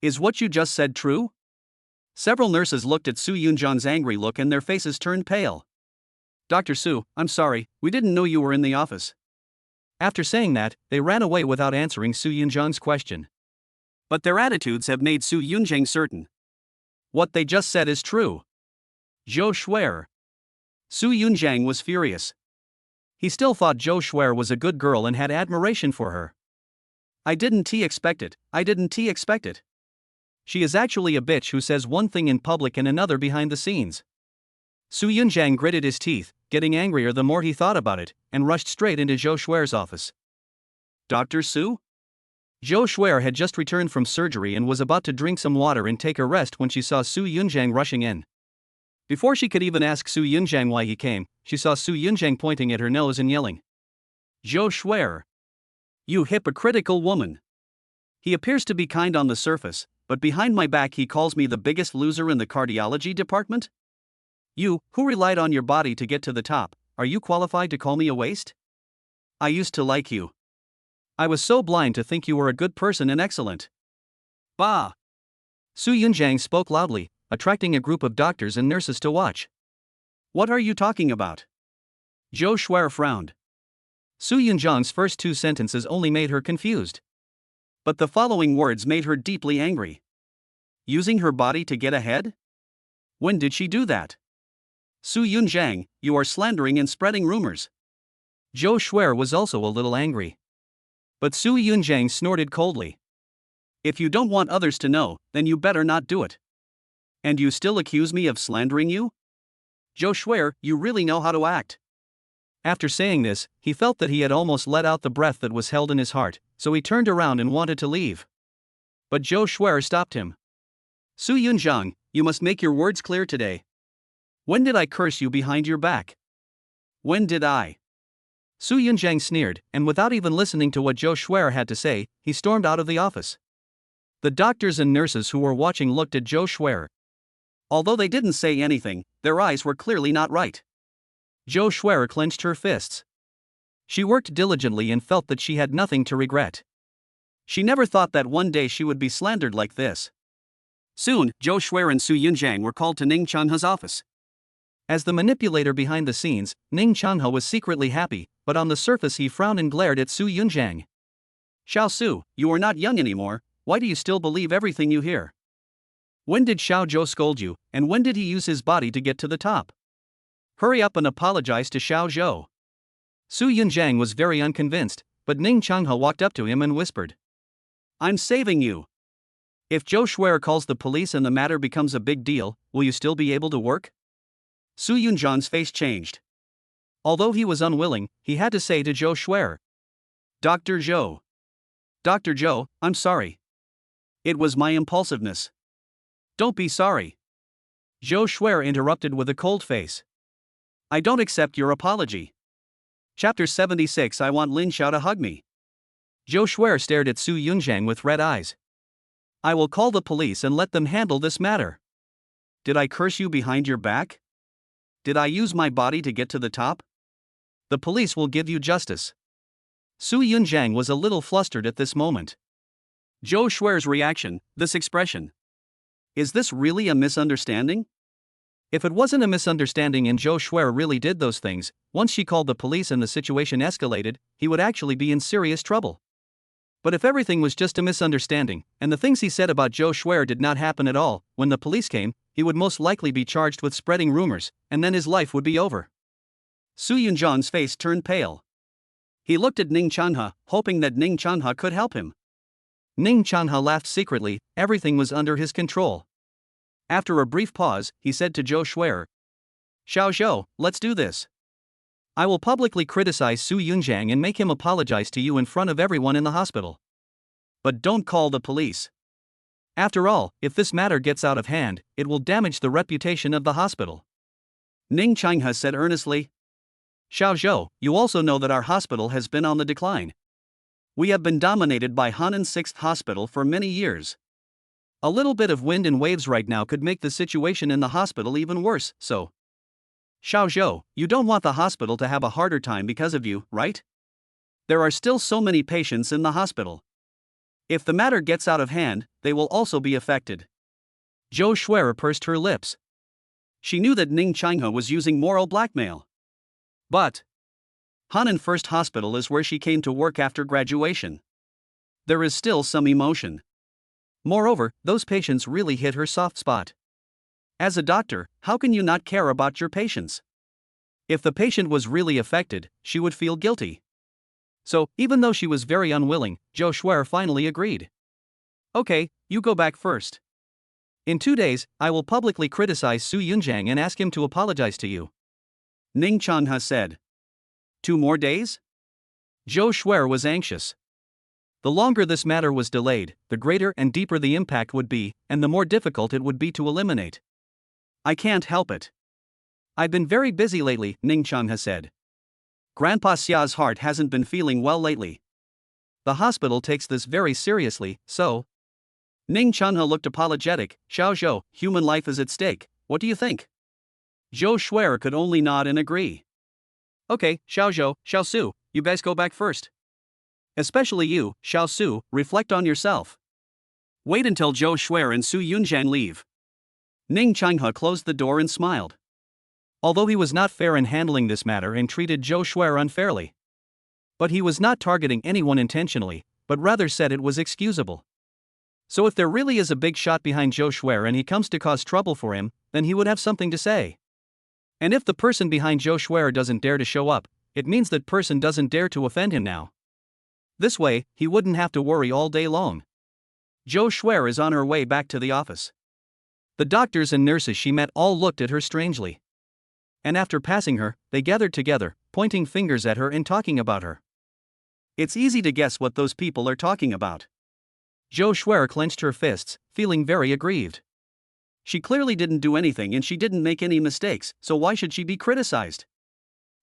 [SPEAKER 1] Is what you just said true? Several nurses looked at Su Yunjiang's angry look and their faces turned pale. Dr. Su, I'm sorry, we didn't know you were in the office. After saying that, they ran away without answering Su Yunjiang's question. But their attitudes have made Su Yunjiang certain. What they just said is true. Zhou Shuer. Su Yunjiang was furious. He still thought Zhou Shuer was a good girl and had admiration for her. I didn't expect it. She is actually a bitch who says one thing in public and another behind the scenes. Su Yunjiang gritted his teeth, getting angrier the more he thought about it, and rushed straight into Zhou Shuer's office. Dr. Su? Zhou Shuer had just returned from surgery and was about to drink some water and take a rest when she saw Su Yunjiang rushing in. Before she could even ask Su Yunjiang why he came, she saw Su Yunjiang pointing at her nose and yelling. Zhou Shuer. You hypocritical woman. He appears to be kind on the surface, but behind my back he calls me the biggest loser in the cardiology department? You, who relied on your body to get to the top, are you qualified to call me a waste? I used to like you. I was so blind to think you were a good person and excellent. Bah! Su Yunjiang spoke loudly, attracting a group of doctors and nurses to watch. What are you talking about? Zhou Shuer frowned. Su Yunjiang's first two sentences only made her confused. But the following words made her deeply angry. Using her body to get ahead? When did she do that? Su Yunjiang, you are slandering and spreading rumors. Zhou Shuer was also a little angry. But Su Yunjiang snorted coldly. If you don't want others to know, then you better not do it. And you still accuse me of slandering you? Zhou Shuer, you really know how to act. After saying this, he felt that he had almost let out the breath that was held in his heart, so he turned around and wanted to leave. But Zhou Shuer stopped him. Su Yunjiang, you must make your words clear today. When did I curse you behind your back? When did I? Su Yunjiang sneered, and without even listening to what Zhou Shuer had to say, he stormed out of the office. The doctors and nurses who were watching looked at Zhou Shuer. Although they didn't say anything, their eyes were clearly not right. Zhou Shuer clenched her fists. She worked diligently and felt that she had nothing to regret. She never thought that one day she would be slandered like this. Soon, Zhou Shuer and Su Yunjiang were called to Ning Chanhe's office. As the manipulator behind the scenes, Ning Chanhe was secretly happy, but on the surface he frowned and glared at Su Yunjiang. Xiao Su, you are not young anymore, why do you still believe everything you hear? When did Xiao Zhou scold you, and when did he use his body to get to the top? Hurry up and apologize to Xiao Zhou. Su Yunjiang was very unconvinced, but Ning Chanhe walked up to him and whispered. I'm saving you. If Zhou Shuer calls the police and the matter becomes a big deal, will you still be able to work? Su Yunjiang's face changed. Although he was unwilling, he had to say to Zhou Shuer. Dr. Zhou. Dr. Zhou, I'm sorry. It was my impulsiveness. Don't be sorry. Zhou Shuer interrupted with a cold face. I don't accept your apology. Chapter 76 I want Lin Xiao to hug me. Zhou Shuer stared at Su Yunjiang with red eyes. I will call the police and let them handle this matter. Did I curse you behind your back? Did I use my body to get to the top? The police will give you justice. Su Yunjiang was a little flustered at this moment. Zhou Shuer's reaction, this expression. Is this really a misunderstanding? If it wasn't a misunderstanding and Zhou Shuer really did those things, once she called the police and the situation escalated, he would actually be in serious trouble. But if everything was just a misunderstanding, and the things he said about Zhou Shuer did not happen at all, when the police came, he would most likely be charged with spreading rumors, and then his life would be over. Su Yunjiang's face turned pale. He looked at Ning Chanhe, hoping that Ning Chanhe could help him. Ning Chanhe laughed secretly, everything was under his control. After a brief pause, he said to Zhou Shuer. Xiao Zhou, let's do this. I will publicly criticize Su Yunjiang and make him apologize to you in front of everyone in the hospital. But don't call the police. After all, if this matter gets out of hand, it will damage the reputation of the hospital. Ning Chanhe said earnestly. Xiao Zhou, you also know that our hospital has been on the decline. We have been dominated by Hanan's 6th hospital for many years.
[SPEAKER 2] A little bit of wind and waves right now could make the situation in the hospital even worse, so. Xiao Zhou, you don't want the hospital to have a harder time because of you, right? There are still so many patients in the hospital. If the matter gets out of hand, they will also be affected. Zhou Shuer pursed her lips. She knew that Ning Changhe was using moral blackmail. But Hanan First Hospital is where she came to work after graduation. There is still some emotion. Moreover, those patients really hit her soft spot. As a doctor, how can you not care about your patients? If the patient was really affected, she would feel guilty. So, even though she was very unwilling, Zhou Shuer finally agreed. Okay, you go back first. In 2 days, I will publicly criticize Su Yunjiang and ask him to apologize to you. Ning Changhe said. 2 more days? Zhou Shuer was anxious. The longer this matter was delayed, the greater and deeper the impact would be, and the more difficult it would be to eliminate. I can't help it. I've been very busy lately, Ning Changhe said. Grandpa Xia's heart hasn't been feeling well lately. The hospital takes this very seriously, so. Ning Changhe looked apologetic. Xiao Zhou, human life is at stake, what do you think? Zhou Shuer could only nod and agree. Okay, Xiao Zhou, Xiao Su, you guys go back first. Especially you, Xiao Su, reflect on yourself. Wait until Zhou Shuer and Su Yunjiang leave. Ning Changhe closed the door and smiled. Although he was not fair in handling this matter and treated Zhou Shuer unfairly. But he was not targeting anyone intentionally, but rather said it was excusable. So if there really is a big shot behind Zhou Shuer and he comes to cause trouble for him, then he would have something to say. And if the person behind Zhou Shuer doesn't dare to show up, it means that person doesn't dare to offend him now. This way, he wouldn't have to worry all day long. Zhou Shuer is on her way back to the office. The doctors and nurses she met all looked at her strangely. And after passing her, they gathered together, pointing fingers at her and talking about her. It's easy to guess what those people are talking about. Zhou Shuer clenched her fists, feeling very aggrieved. She clearly didn't do anything and she didn't make any mistakes, so why should she be criticized?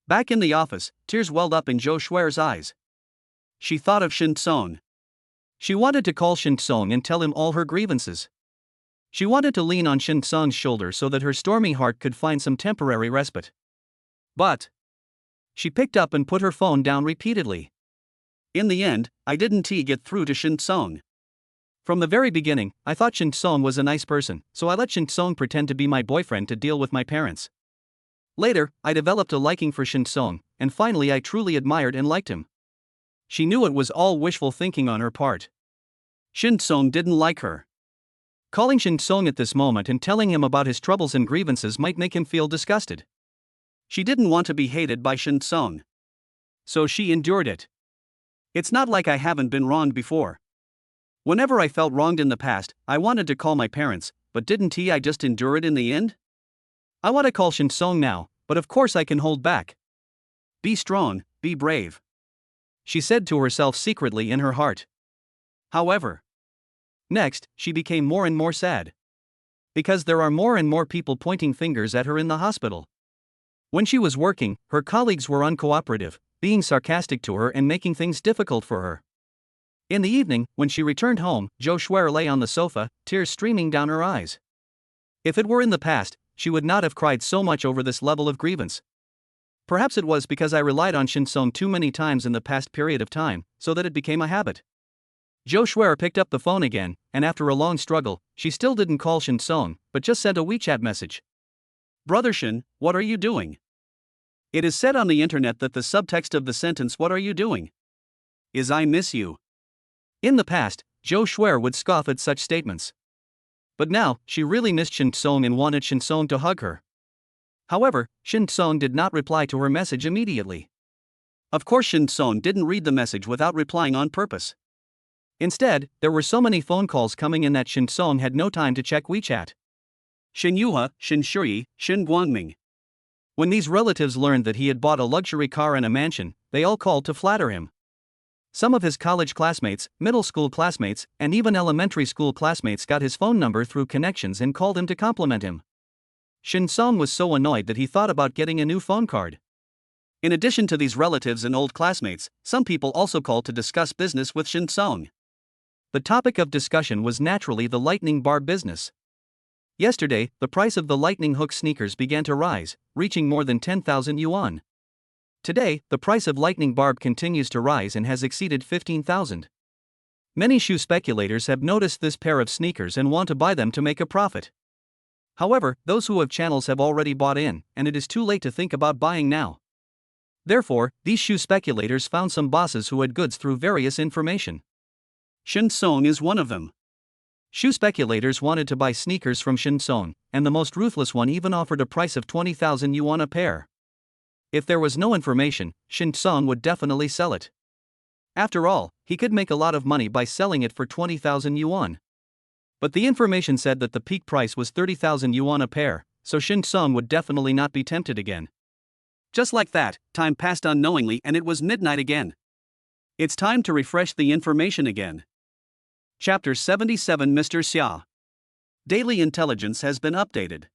[SPEAKER 2] Back in the office, tears welled up in Zhou Shuer's eyes. She thought of Shin Song. She wanted to call Shin Song and tell him all her grievances. She wanted to lean on Shin Song's shoulder so that her stormy heart could find some temporary respite. But she picked up and put her phone down repeatedly. In the end, I didn't get through to Shin Song. From the very beginning, I thought Shin Song was a nice person, so I let Shin Song pretend to be my boyfriend to deal with my parents. Later, I developed a liking for Shin Song, and finally I truly admired and liked him. She knew it was all wishful thinking on her part. Shin Song didn't like her. Calling Shin Song at this moment and telling him about his troubles and grievances might make him feel disgusted. She didn't want to be hated by Shin Song. So she endured it. It's not like I haven't been wronged before. Whenever I felt wronged in the past, I wanted to call my parents, but didn't I just endure it in the end? I want to call Shin Song now, but of course I can hold back. Be strong, be brave. She said to herself secretly in her heart. However, next, she became more and more sad. Because there are more and more people pointing fingers at her in the hospital. When she was working, her colleagues were uncooperative, being sarcastic to her and making things difficult for her. In the evening, when she returned home, Zhou Shuer lay on the sofa, tears streaming down her eyes. If it were in the past, she would not have cried so much over this level of grievance. Perhaps it was because I relied on Shin Song too many times in the past period of time, so that it became a habit. Zhou Shuer picked up the phone again, and after a long struggle, she still didn't call Shin Song, but just sent a WeChat message. Brother Shin, what are you doing? It is said on the internet that the subtext of the sentence "what are you doing?" is "I miss you." In the past, Zhou Shuer would scoff at such statements. But now, she really missed Shin Song and wanted Shin Song to hug her. However, Shin Song did not reply to her message immediately. Of course, Shin Song didn't read the message without replying on purpose. Instead, there were so many phone calls coming in that Shin Song had no time to check WeChat. Shin Yuha, Shin Shuyi, Shin Guangming. When these relatives learned that he had bought a luxury car and a mansion, they all called to flatter him. Some of his college classmates, middle school classmates, and even elementary school classmates got his phone number through connections and called him to compliment him. Shin Song was so annoyed that he thought about getting a new phone card. In addition to these relatives and old classmates, some people also called to discuss business with Shin Song. The topic of discussion was naturally the lightning barb business. Yesterday, the price of the lightning hook sneakers began to rise, reaching more than 10,000 yuan. Today, the price of lightning barb continues to rise and has exceeded 15,000. Many shoe speculators have noticed this pair of sneakers and want to buy them to make a profit. However, those who have channels have already bought in, and it is too late to think about buying now. Therefore, these shoe speculators found some bosses who had goods through various information.
[SPEAKER 1] Shin Song is one of them.
[SPEAKER 2] Shoe speculators wanted to buy sneakers from Shin Song, and the most ruthless one even offered a price of 20,000 yuan a pair. If there was no information, Shin Song would definitely sell it. After all, he could make a lot of money by selling it for 20,000 yuan. But the information said that the peak price was 30,000 yuan a pair, so Shin Song would definitely not be tempted again.
[SPEAKER 1] Just like that, time passed unknowingly and it was midnight again. It's time to refresh the information again. Chapter 77 Mr. Xia. Daily intelligence has been updated.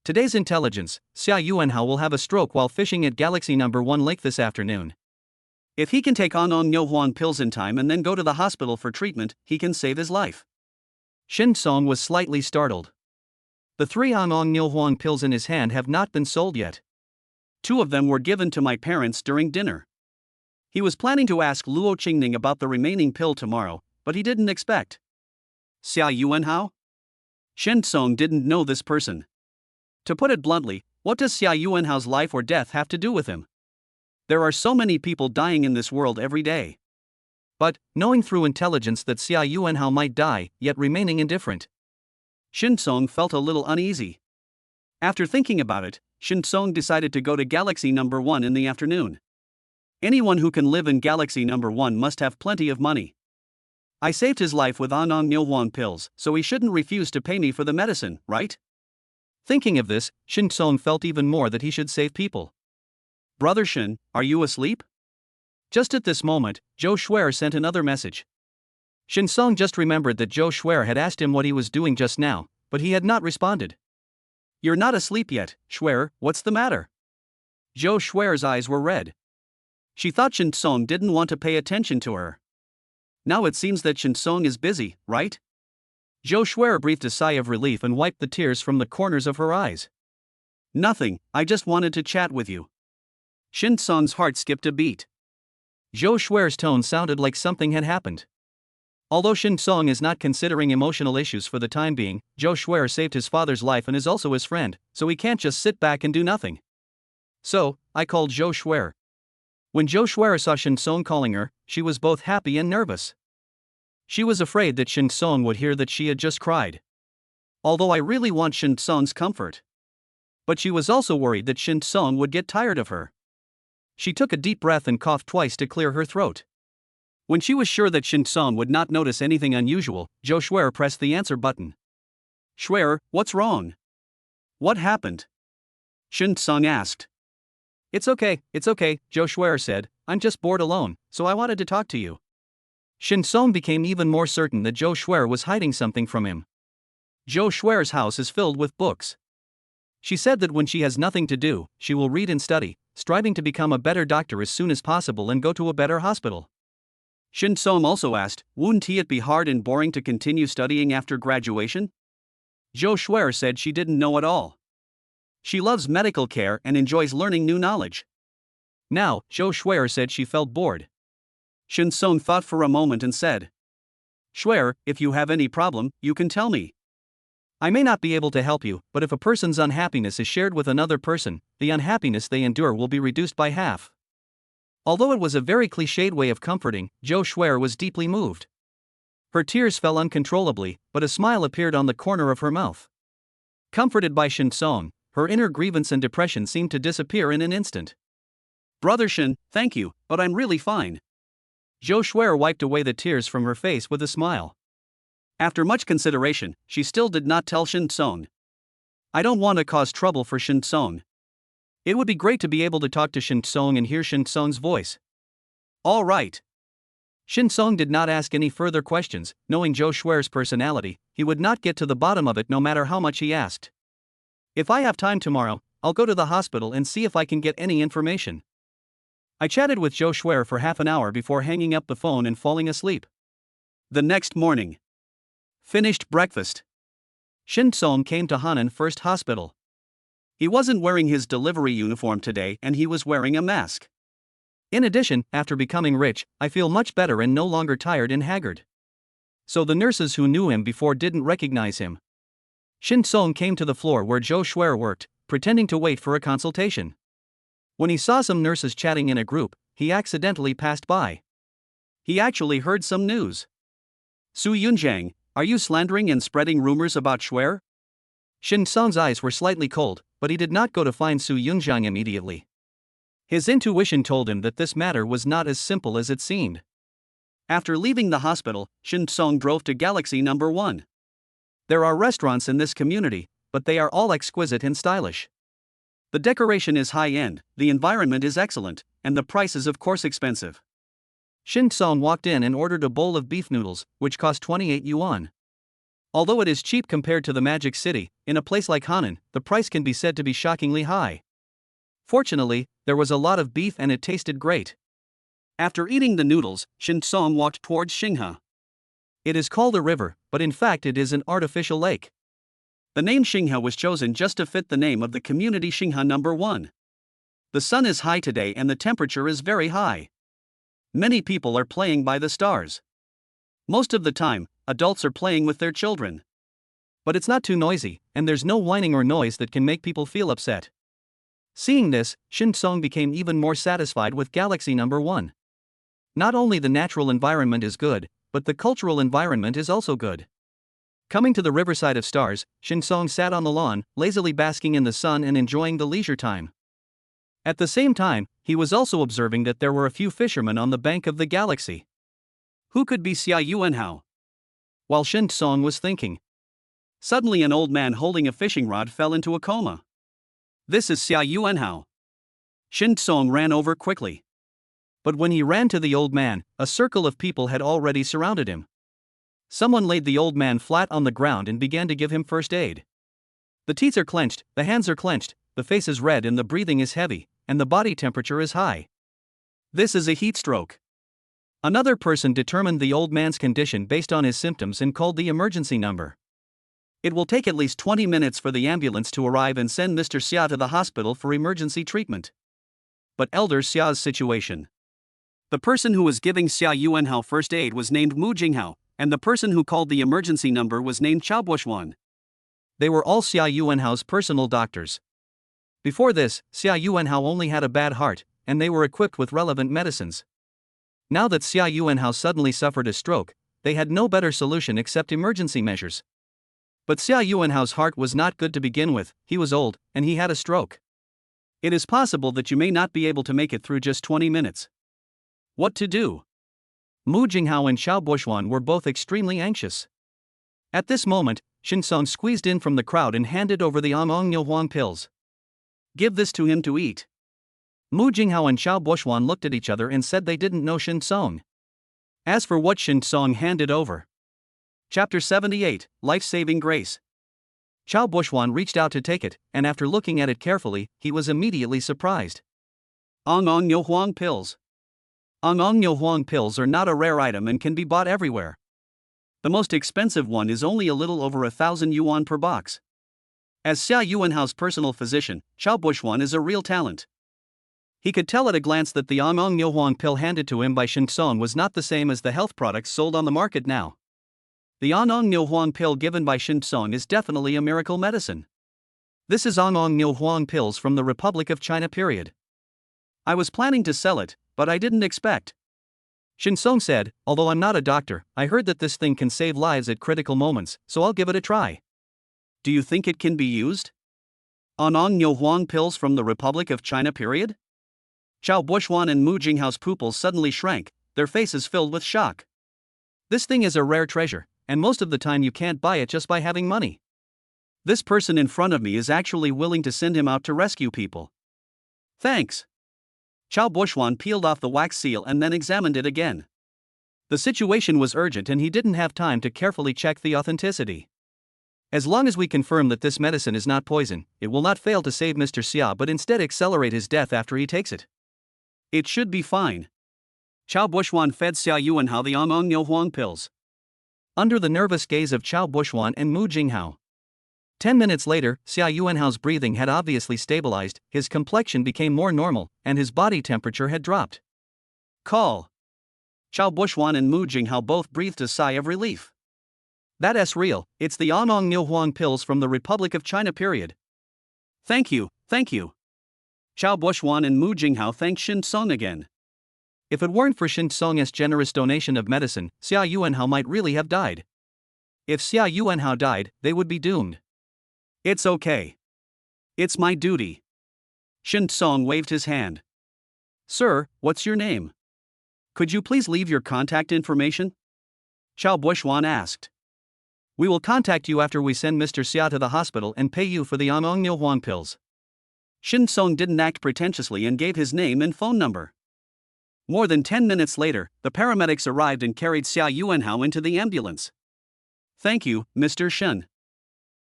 [SPEAKER 2] Today's intelligence: Xia Yuanhao will have a stroke while fishing at Galaxy No. 1 Lake this afternoon.
[SPEAKER 1] If he can take Nyohuan pills in time and then go to the hospital for treatment, he can save his life.
[SPEAKER 2] Shin Song was slightly startled. The 3 Nyohuan pills in his hand have not been sold yet.
[SPEAKER 1] 2 of them were given to my parents during dinner. He was planning to ask Luo Qingning about the remaining pill tomorrow, but he didn't expect Xia Yuanhao? Shin Song didn't know this person. To put it bluntly, what does Xia Yuanhao's life or death have to do with him? There are so many people dying in this world every day.
[SPEAKER 2] But, knowing through intelligence that Xia Yuanhao might die, yet remaining indifferent,
[SPEAKER 1] Shin Song felt a little uneasy. After thinking about it, Shin Song decided to go to Galaxy No. 1 in the afternoon. Anyone who can live in Galaxy No. 1 must have plenty of money. I saved his life with Nyohuan pills, so he shouldn't refuse to pay me for the medicine, right?
[SPEAKER 2] Thinking of this, Shin Song felt even more that he should save people.
[SPEAKER 1] Brother Shin, are you asleep?
[SPEAKER 2] Just at this moment, Zhou Shuer sent another message. Shin Song just remembered that Zhou Shuer had asked him what he was doing just now, but he had not responded.
[SPEAKER 1] You're not asleep yet, Shuer, what's the matter? Zhou Shuer's eyes were red. She thought Shin Song didn't want to pay attention to her. Now it seems that Shin Song is busy, right?
[SPEAKER 2] Zhou Shuer breathed a sigh of relief and wiped the tears from the corners of her eyes.
[SPEAKER 1] Nothing, I just wanted to chat with you. Shin Song's heart skipped a beat.
[SPEAKER 2] Zhou Shuer's tone sounded like something had happened. Although Shin Song is not considering emotional issues for the time being, Zhou Shuer saved his father's life and is also his friend, so he can't just sit back and do nothing. So, I called Zhou Shuer. When Zhou Shuer saw Shin Song calling her, she was both happy and nervous. She was afraid that Shin Song would hear that she had just cried. Although I really want Shin Song's comfort. But she was also worried that Shin Song would get tired of her. She took a deep breath and coughed twice to clear her throat. When she was sure that Shin Song would not notice anything unusual, Zhou Shuer pressed the answer button.
[SPEAKER 1] Shuer, what's wrong? What happened? Shin Song asked.
[SPEAKER 2] It's okay, Zhou Shuer said, I'm just bored alone, so I wanted to talk to you. Shin Song became even more certain that Zhou Shuer was hiding something from him. Zhou Shuer's house is filled with books. She said that when she has nothing to do, she will read and study, striving to become a better doctor as soon as possible and go to a better hospital.
[SPEAKER 1] Shin Song also asked, wouldn't it be hard and boring to continue studying after graduation? Zhou Shuer said she didn't know at all. She loves medical care and enjoys learning new knowledge.
[SPEAKER 2] Now, Zhou Shuer said she felt bored.
[SPEAKER 1] Shin Song thought for a moment and said, Shuer, if you have any problem, you can tell me.
[SPEAKER 2] I may not be able to help you, but if a person's unhappiness is shared with another person, the unhappiness they endure will be reduced by half. Although it was a very cliched way of comforting, Zhou Shuer was deeply moved. Her tears fell uncontrollably, but a smile appeared on the corner of her mouth. Comforted by Shin Song, her inner grievance and depression seemed to disappear in an instant.
[SPEAKER 1] Brother Shin, thank you, but I'm really fine.
[SPEAKER 2] Zhou Shuer wiped away the tears from her face with a smile.
[SPEAKER 1] After much consideration, she still did not tell Shin Song. I don't want to cause trouble for Shin Song.
[SPEAKER 2] It would be great to be able to talk to Shin Song and hear Shin Song's voice.
[SPEAKER 1] All right.
[SPEAKER 2] Shin Song did not ask any further questions, knowing Zhou Shuer's personality, he would not get to the bottom of it no matter how much he asked. If I have time tomorrow, I'll go to the hospital and see if I can get any information. I chatted with Zhou Shuer for half an hour before hanging up the phone and falling asleep.
[SPEAKER 1] The next morning. Finished breakfast.
[SPEAKER 2] Shin Song came to Hanan First Hospital.
[SPEAKER 1] He wasn't wearing his delivery uniform today and he was wearing a mask.
[SPEAKER 2] In addition, after becoming rich, I feel much better and no longer tired and haggard. So the nurses who knew him before didn't recognize him. Shin Song came to the floor where Zhou Shuer worked, pretending to wait for a consultation. When he saw some nurses chatting in a group, he accidentally passed by.
[SPEAKER 1] He actually heard some news. Su Yunjiang, are you slandering and spreading rumors about Shuer?
[SPEAKER 2] Shin Song's eyes were slightly cold, but he did not go to find Su Yunjiang immediately. His intuition told him that this matter was not as simple as it seemed.
[SPEAKER 1] After leaving the hospital, Shin Song drove to Galaxy Number 1.
[SPEAKER 2] There are restaurants in this community, but they are all exquisite and stylish.
[SPEAKER 1] The decoration is high-end, the environment is excellent, and the price is of course expensive.
[SPEAKER 2] Shin Song walked in and ordered a bowl of beef noodles, which cost 28 yuan. Although it is cheap compared to the Magic City, in a place like Hanan, the price can be said to be shockingly high. Fortunately, there was a lot of beef and it tasted great.
[SPEAKER 1] After eating the noodles, Shin Song walked towards Xinghe.
[SPEAKER 2] It is called a river, but in fact it is an artificial lake.
[SPEAKER 1] The name Xinghe was chosen just to fit the name of the community Xinghe Number 1. The sun is high today and the temperature is very high. Many people are playing by the stars. Most of the time, adults are playing with their children.
[SPEAKER 2] But it's not too noisy, and there's no whining or noise that can make people feel upset. Seeing this, Shin Song became even more satisfied with Galaxy Number 1. Not only the natural environment is good, but the cultural environment is also good. Coming to the riverside of stars, Shin Song sat on the lawn, lazily basking in the sun and enjoying the leisure time. At the same time, he was also observing that there were a few fishermen on the bank of the galaxy.
[SPEAKER 1] Who could be Xia Yuanhao?
[SPEAKER 2] While Shin Song was thinking,
[SPEAKER 1] suddenly an old man holding a fishing rod fell into a coma. This is Xia Yuanhao. Shin Song ran over quickly.
[SPEAKER 2] But when he ran to the old man, a circle of people had already surrounded him. Someone laid the old man flat on the ground and began to give him first aid. The teeth are clenched, the hands are clenched, the face is red and the breathing is heavy, and the body temperature is high.
[SPEAKER 1] This is a heat stroke.
[SPEAKER 2] Another person determined the old man's condition based on his symptoms and called the emergency number.
[SPEAKER 1] It will take at least 20 minutes for the ambulance to arrive and send Mr. Xia to the hospital for emergency treatment. But Elder Xia's situation. The person who was giving Xia Yuanhao first aid was named Mu Jinghao, and the person who called the emergency number was named Chao Buoxuan.
[SPEAKER 2] They were all Xia Yuanhao's personal doctors. Before this, Xia Yuanhao only had a bad heart, and they were equipped with relevant medicines. Now that Xia Yuanhao suddenly suffered a stroke, they had no better solution except emergency measures. But Xia Yuanhao's heart was not good to begin with, he was old, and he had a stroke.
[SPEAKER 1] It is possible that you may not be able to make it through just 20 minutes. What to do?
[SPEAKER 2] Mu Jinghao and Chao Buoxuan were both extremely anxious. At this moment, Shin Song squeezed in from the crowd and handed over the Ong Nyo Huang pills.
[SPEAKER 1] Give this to him to eat.
[SPEAKER 2] Mu Jinghao and Chao Buoxuan looked at each other and said they didn't know Shin Song. As for what Shin Song handed over.
[SPEAKER 1] Chapter 78, Life-Saving Grace.
[SPEAKER 2] Chao Buoxuan reached out to take it, and after looking at it carefully, he was immediately surprised.
[SPEAKER 1] Ong Nyo Huang pills. Ong Nyo Huang pills are not a rare item and can be bought everywhere. The most expensive one is only a little over 1,000 yuan per box. As Xia Yuanhao's personal physician, Chao Buoxuan is a real talent. He could tell at a glance that the Ong Nyo Huang pill handed to him by Shin Song was not the same as the health products sold on the market now. The Ong Nyo Huang pill given by Shin Song is definitely a miracle medicine. This is Ong Nyo Huang pills from the Republic of China period. I was planning to sell it, but I didn't expect.
[SPEAKER 2] Shin Song said, although I'm not a doctor, I heard that this thing can save lives at critical moments, so I'll give it a try.
[SPEAKER 1] Do you think it can be used? Ong Nyo Huang pills from the Republic of China period? Chao Buoxuan and Mu Jinghao's pupils suddenly shrank, their faces filled with shock.
[SPEAKER 2] This thing is a rare treasure, and most of the time you can't buy it just by having money.
[SPEAKER 1] This person in front of me is actually willing to send him out to rescue people. Thanks. Chao Buoxuan peeled off the wax seal and then examined it again. The situation was urgent and he didn't have time to carefully check the authenticity. As long as we confirm that this medicine is not poison, it will not fail to save Mr. Xia but instead accelerate his death after he takes it. It should be fine. Chao Buoxuan fed Xia Yuanhao the Ong Nyo Huang pills.
[SPEAKER 2] under the nervous gaze of Chao Bushwan and Mu Jinghao. 10 minutes later, Xia Yuanhao's breathing had obviously stabilized, his complexion became more normal, and his body temperature had dropped.
[SPEAKER 1] Call. Chao Bushwan and Mu Jinghao both breathed a sigh of relief.
[SPEAKER 2] That's real, it's the Anong Nilhuang pills from the Republic of China period.
[SPEAKER 1] Thank you, thank you. Chao Bushwan and Mu Jinghao thanked Shin Song again.
[SPEAKER 2] If it weren't for Shin Song's generous donation of medicine, Xia Yuanhao might really have died. If Xia Yuanhao died, they would be doomed.
[SPEAKER 1] It's okay. It's my duty. Shin Song waved his hand. Sir, what's your name? Could you please leave your contact information? Chao Bushwan asked.
[SPEAKER 2] We will contact you after we send Mr. Xia to the hospital and pay you for the Anong Nilhuang pills.
[SPEAKER 1] Shin Song didn't act pretentiously and gave his name and phone number. More than 10 minutes later, the paramedics arrived and carried Xia Yuanhao into the ambulance. Thank you, Mr. Shen.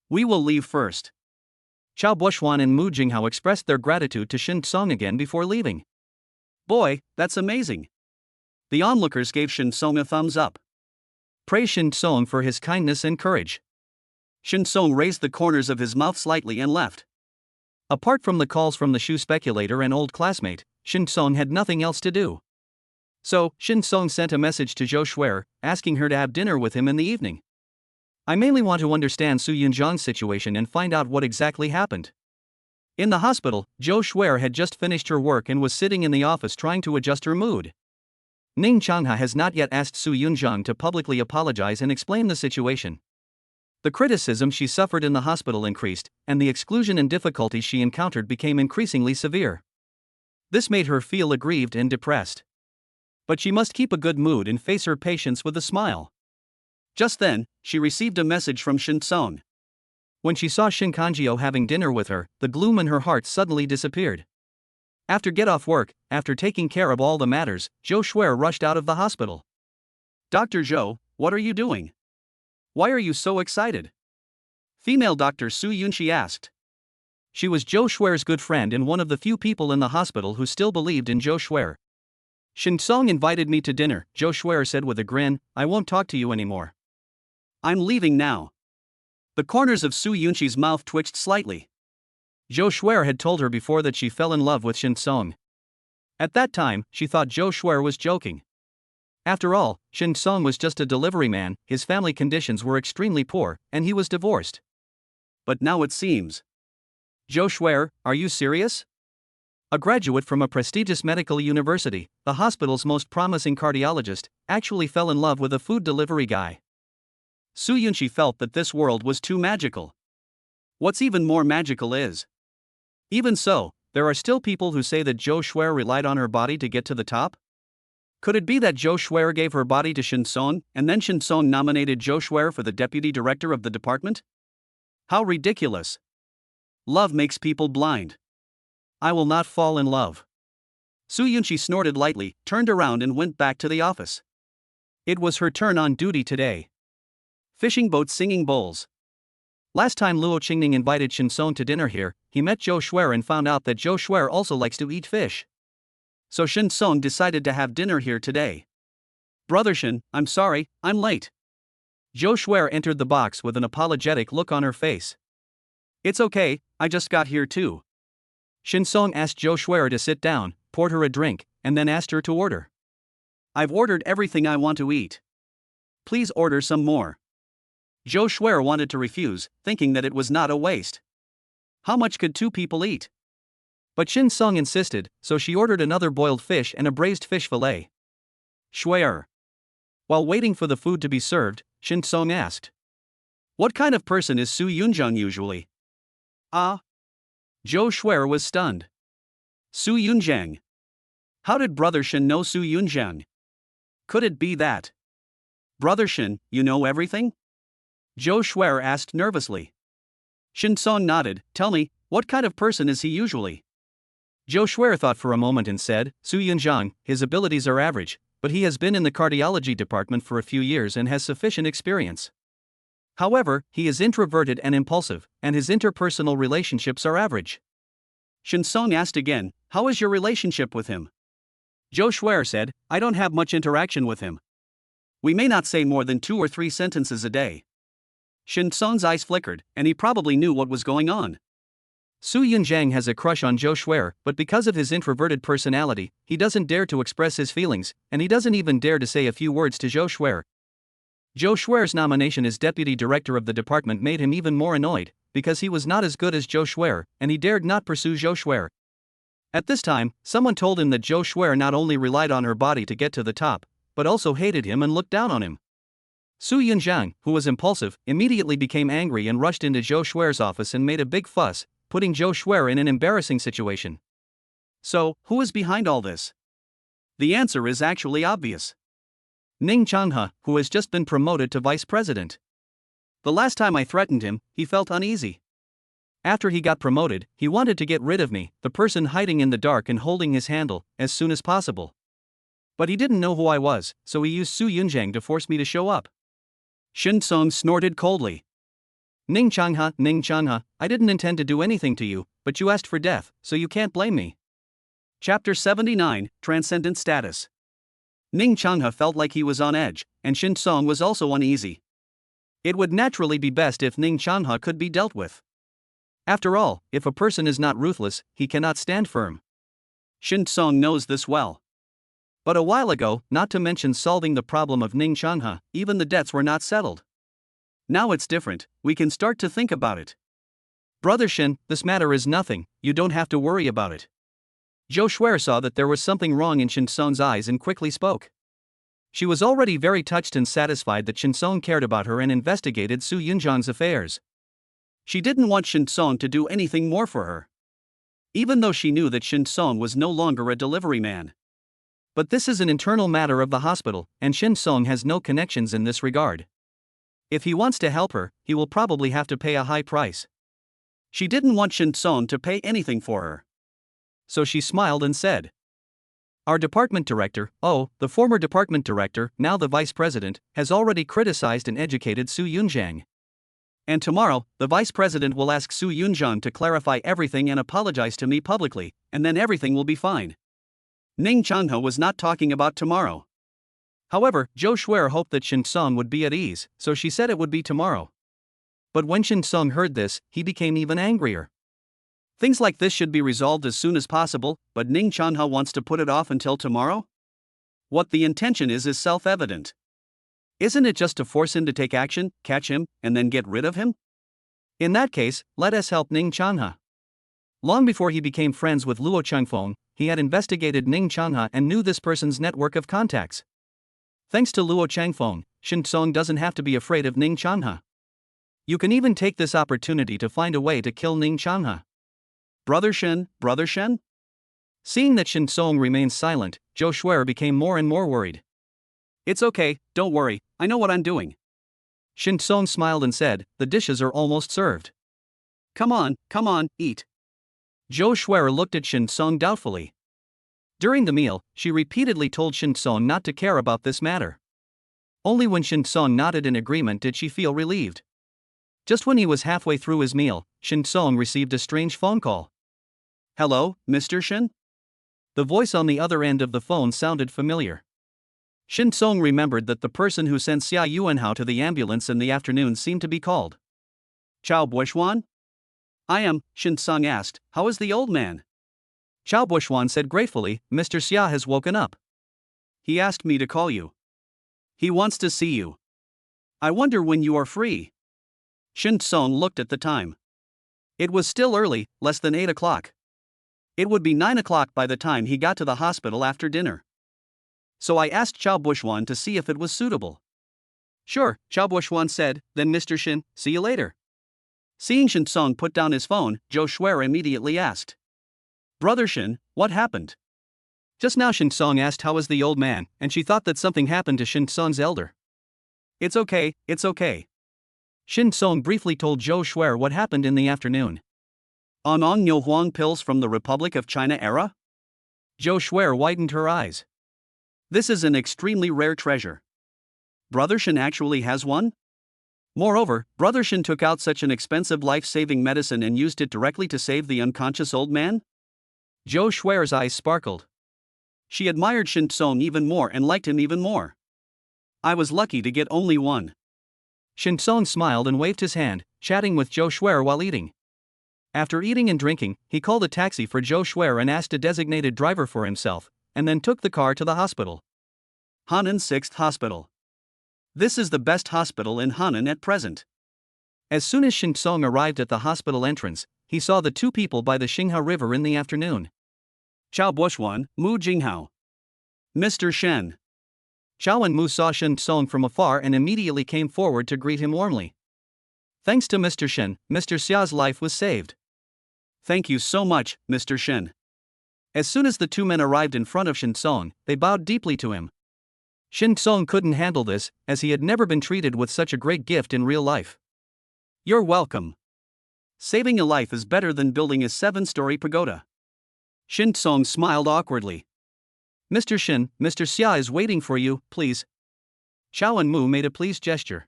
[SPEAKER 1] We will leave first.
[SPEAKER 2] Chao Bushwan and Mu Jinghao expressed their gratitude to Shin Song again before leaving.
[SPEAKER 1] Boy, that's amazing. The onlookers gave Shin Song a thumbs up.
[SPEAKER 2] Praise Shin Song for his kindness and courage.
[SPEAKER 1] Shin Song raised the corners of his mouth slightly and left.
[SPEAKER 2] Apart from the calls from the shoe speculator and old classmate, Shin Song had nothing else to do. So, Shin Song sent a message to Zhou Shuer, asking her to have dinner with him in the evening. I mainly want to understand Su Yunjiang's situation and find out what exactly happened. In the hospital, Zhou Shuer had just finished her work and was sitting in the office trying to adjust her mood. Ning Changha has not yet asked Su Yunjiang to publicly apologize and explain the situation. The criticism she suffered in the hospital increased, and the exclusion and difficulties she encountered became increasingly severe. This made her feel aggrieved and depressed. But she must keep a good mood and face her patients with a smile. Just then, she received a message from Shin Song. When she saw Shin Kanjio having dinner with her, the gloom in her heart suddenly disappeared. After get off work, after taking care of all the matters, Zhou Shuer rushed out of the hospital. Dr. Zhou, what are you doing? Why are you so excited? Female Dr. Su Yunqi asked. She was Zhou Shuer's good friend and one of the few people in the hospital who still believed in Zhou Shuer. Shin Song invited me to dinner, Zhou Shuer said with a grin. I won't talk to you anymore. I'm leaving now. The corners of Su Yunqi's mouth twitched slightly. Zhou Shuer had told her before that she fell in love with Shin Song. At that time, she thought Zhou Shuer was joking. After all, Shin Song was just a delivery man, his family conditions were extremely poor, and he was divorced. But now it seems. Zhou Shuer, are you serious? A graduate from a prestigious medical university, the hospital's most promising cardiologist, actually fell in love with a food delivery guy. Su Yunqi felt that this world was too magical. What's even more magical is. Even so, there are still people who say that Zhou Shuer relied on her body to get to the top? Could it be that Zhou Shuer gave her body to Shin Song, and then Shin Song nominated Zhou Shuer for the deputy director of the department? How ridiculous. Love makes people blind. I will not fall in love. Su Yunqi snorted lightly, turned around and went back to the office. It was her turn on duty today. Fishing boat singing bowls. Last time Luo Qingning invited Shin Song to dinner here, he met Zhou Shuer and found out that Zhou Shuer also likes to eat fish. So Shin Song decided to have dinner here today. Brother Shin, I'm sorry, I'm late. Zhou Shuer entered the box with an apologetic look on her face. It's okay, I just got here too. Shin Song asked Zhou Shuer to sit down, poured her a drink, and then asked her to order. I've ordered everything I want to eat. Please order some more. Zhou Shuer wanted to refuse, thinking that it was not a waste. How much could two people eat? But Shin Song insisted, so she ordered another boiled fish and a braised fish fillet. Shuer. While waiting for the food to be served, Shin Song asked. What kind of person is Su Yunjiang usually? Ah. Zhou Shuer was stunned. Su Yunjiang. How did Brother Shin know Su Yunjiang? Could it be that? Brother Shin, you know everything? Zhou Shuer asked nervously. Shin Song nodded. Tell me, what kind of person is he usually? Zhou Shuer thought for a moment and said, Su Yunjiang, his abilities are average, but he has been in the cardiology department for a few years and has sufficient experience. However, he is introverted and impulsive, and his interpersonal relationships are average. Shin Song asked again, how is your relationship with him? Zhou Shuer said, I don't have much interaction with him.
[SPEAKER 1] We may not say more than 2 or 3 sentences a day. Shin Song's eyes flickered, and he probably knew what was going on.
[SPEAKER 2] Su Yunjiang has a crush on Zhou Shuer, but because of his introverted personality, he doesn't dare to express his feelings, and he doesn't even dare to say a few words to Zhou Shuer. Zhou Shuer's nomination as deputy director of the department made him even more annoyed, because he was not as good as Zhou Shuer, and he dared not pursue Zhou Shuer. At this time, someone told him that Zhou Shuer not only relied on her body to get to the top, but also hated him and looked down on him. Su Yunjiang, who was impulsive, immediately became angry and rushed into Zhou Shuer's office and made a big fuss, putting Zhou Shuer in an embarrassing situation.
[SPEAKER 1] So, who is behind all this? The answer is actually obvious.
[SPEAKER 2] Ning Changhe, who has just been promoted to vice president.
[SPEAKER 1] The last time I threatened him, he felt uneasy.
[SPEAKER 2] After he got promoted, he wanted to get rid of me, the person hiding in the dark and holding his handle, as soon as possible. But he didn't know who I was, so he used Su Yunjiang to force me to show up.
[SPEAKER 1] Shin Song snorted coldly.
[SPEAKER 2] Ning Changhe, I didn't intend to do anything to you, but you asked for death, so you can't blame me.
[SPEAKER 1] Chapter 79, Transcendent Status. Ning Changhe felt like he was on edge, and Shin Song was also uneasy. It would naturally be best if Ning Changhe could be dealt with. After all, if a person is not ruthless, he cannot stand firm. Shin Song knows this well. But a while ago, not to mention solving the problem of Ning Changhe, even the debts were not settled. Now it's different, we can start to think about it.
[SPEAKER 2] Brother Shin, this matter is nothing, you don't have to worry about it. Zhou Shuer saw that there was something wrong in Shin Song's eyes and quickly spoke. She was already very touched and satisfied that Shin Song cared about her and investigated Su Yunjiang's affairs.
[SPEAKER 1] She didn't want Shin Song to do anything more for her, even though she knew that Shin Song was no longer a delivery man.
[SPEAKER 2] But this is an internal matter of the hospital, and Shin Song has no connections in this regard. If he wants to help her, he will probably have to pay a high price.
[SPEAKER 1] She didn't want Shin Song to pay anything for her.
[SPEAKER 2] So she smiled and said, "Our department director, the former department director, now the vice president, has already criticized and educated Su Yunjiang.
[SPEAKER 1] And tomorrow, the vice president will ask Su Yunjiang to clarify everything and apologize to me publicly, and then everything will be fine." Ning Changhe was not talking about tomorrow.
[SPEAKER 2] However, Zhou Shuer hoped that Shin Song would be at ease, so she said it would be tomorrow. But when Shin Song heard this, he became even angrier.
[SPEAKER 1] Things like this should be resolved as soon as possible, but Ning Changhe wants to put it off until tomorrow? What the intention is self-evident. Isn't it just to force him to take action, catch him, and then get rid of him?
[SPEAKER 2] In that case, let us help Ning Changhe. Long before he became friends with Luo Changfeng, he had investigated Ning Changhe and knew this person's network of contacts. Thanks to Luo Changfeng, Shin Song doesn't have to be afraid of Ning Changhe. You can even take this opportunity to find a way to kill Ning Changhe.
[SPEAKER 1] Brother Shen?
[SPEAKER 2] Seeing that Shin Song remained silent, Zhou Shuer became more and more worried.
[SPEAKER 1] It's okay, don't worry, I know what I'm doing.
[SPEAKER 2] Shin Song smiled and said, "The dishes are almost served.
[SPEAKER 1] Come on, eat."
[SPEAKER 2] Zhou Shuer looked at Shin Song doubtfully. During the meal, she repeatedly told Shin Song not to care about this matter. Only when Shin Song nodded in agreement did she feel relieved. Just when he was halfway through his meal, Shin Song received a strange phone call.
[SPEAKER 1] "Hello, Mr. Shin?"
[SPEAKER 2] The voice on the other end of the phone sounded familiar. Shin Song remembered that the person who sent Xia Yuanhao to the ambulance in the afternoon seemed to be called
[SPEAKER 1] Chao Buishuan? I am, Shin Song asked, "How is the old man?"
[SPEAKER 2] Chao Buishuan said gratefully, "Mr. Xia has woken up.
[SPEAKER 1] He asked me to call you. He wants to see you. I wonder when you are free." Shin Song looked at the time. It was still early, less than 8 o'clock. It would be 9 o'clock by the time he got to the hospital after dinner. So I asked Chao Buishuan to see if it was suitable.
[SPEAKER 2] "Sure," Chao Buishuan said, "then Mr. Shin, see you later."
[SPEAKER 1] Seeing Shin Song put down his phone, Zhou Shuer immediately asked, "Brother Shin, what happened?"
[SPEAKER 2] Just now Shin Song asked how was the old man, and she thought that something happened to Shin Song's elder.
[SPEAKER 1] It's okay.
[SPEAKER 2] Shin Song briefly told Zhou Shuer what happened in the afternoon.
[SPEAKER 1] Anong Nyo Huang pills from the Republic of China era?
[SPEAKER 2] Zhou Shuer widened her eyes.
[SPEAKER 1] This is an extremely rare treasure. Brother Shin actually has one? Moreover, Brother Shin took out such an expensive life-saving medicine and used it directly to save the unconscious old man?
[SPEAKER 2] Zhou Shuer's eyes sparkled.
[SPEAKER 1] She admired Shin Song even more and liked him even more. I was lucky to get only one.
[SPEAKER 2] Shin Song smiled and waved his hand, chatting with Zhou Shuer while eating. After eating and drinking, he called a taxi for Zhou Shuer and asked a designated driver for himself, and then took the car to the hospital.
[SPEAKER 1] Hanan 6th Hospital. This is the best hospital in Hanan at present.
[SPEAKER 2] As soon as Shin Song arrived at the hospital entrance, he saw the two people by the Xingha River in the afternoon.
[SPEAKER 1] Chao Bushwan, Mu Jinghao. Mr. Shen.
[SPEAKER 2] Chao and Mu saw Shin Song from afar and immediately came forward to greet him warmly. Thanks to Mr. Shen, Mr. Xia's life was saved.
[SPEAKER 1] Thank you so much, Mr. Shen.
[SPEAKER 2] As soon as the two men arrived in front of Shin Song, they bowed deeply to him. Shin Song couldn't handle this, as he had never been treated with such a great gift in real life.
[SPEAKER 1] You're welcome. Saving a life is better than building a 7-story pagoda. Shin Song smiled awkwardly.
[SPEAKER 2] Mr. Shin, Mr. Xia is waiting for you, please. Chao and Mu made a pleased gesture.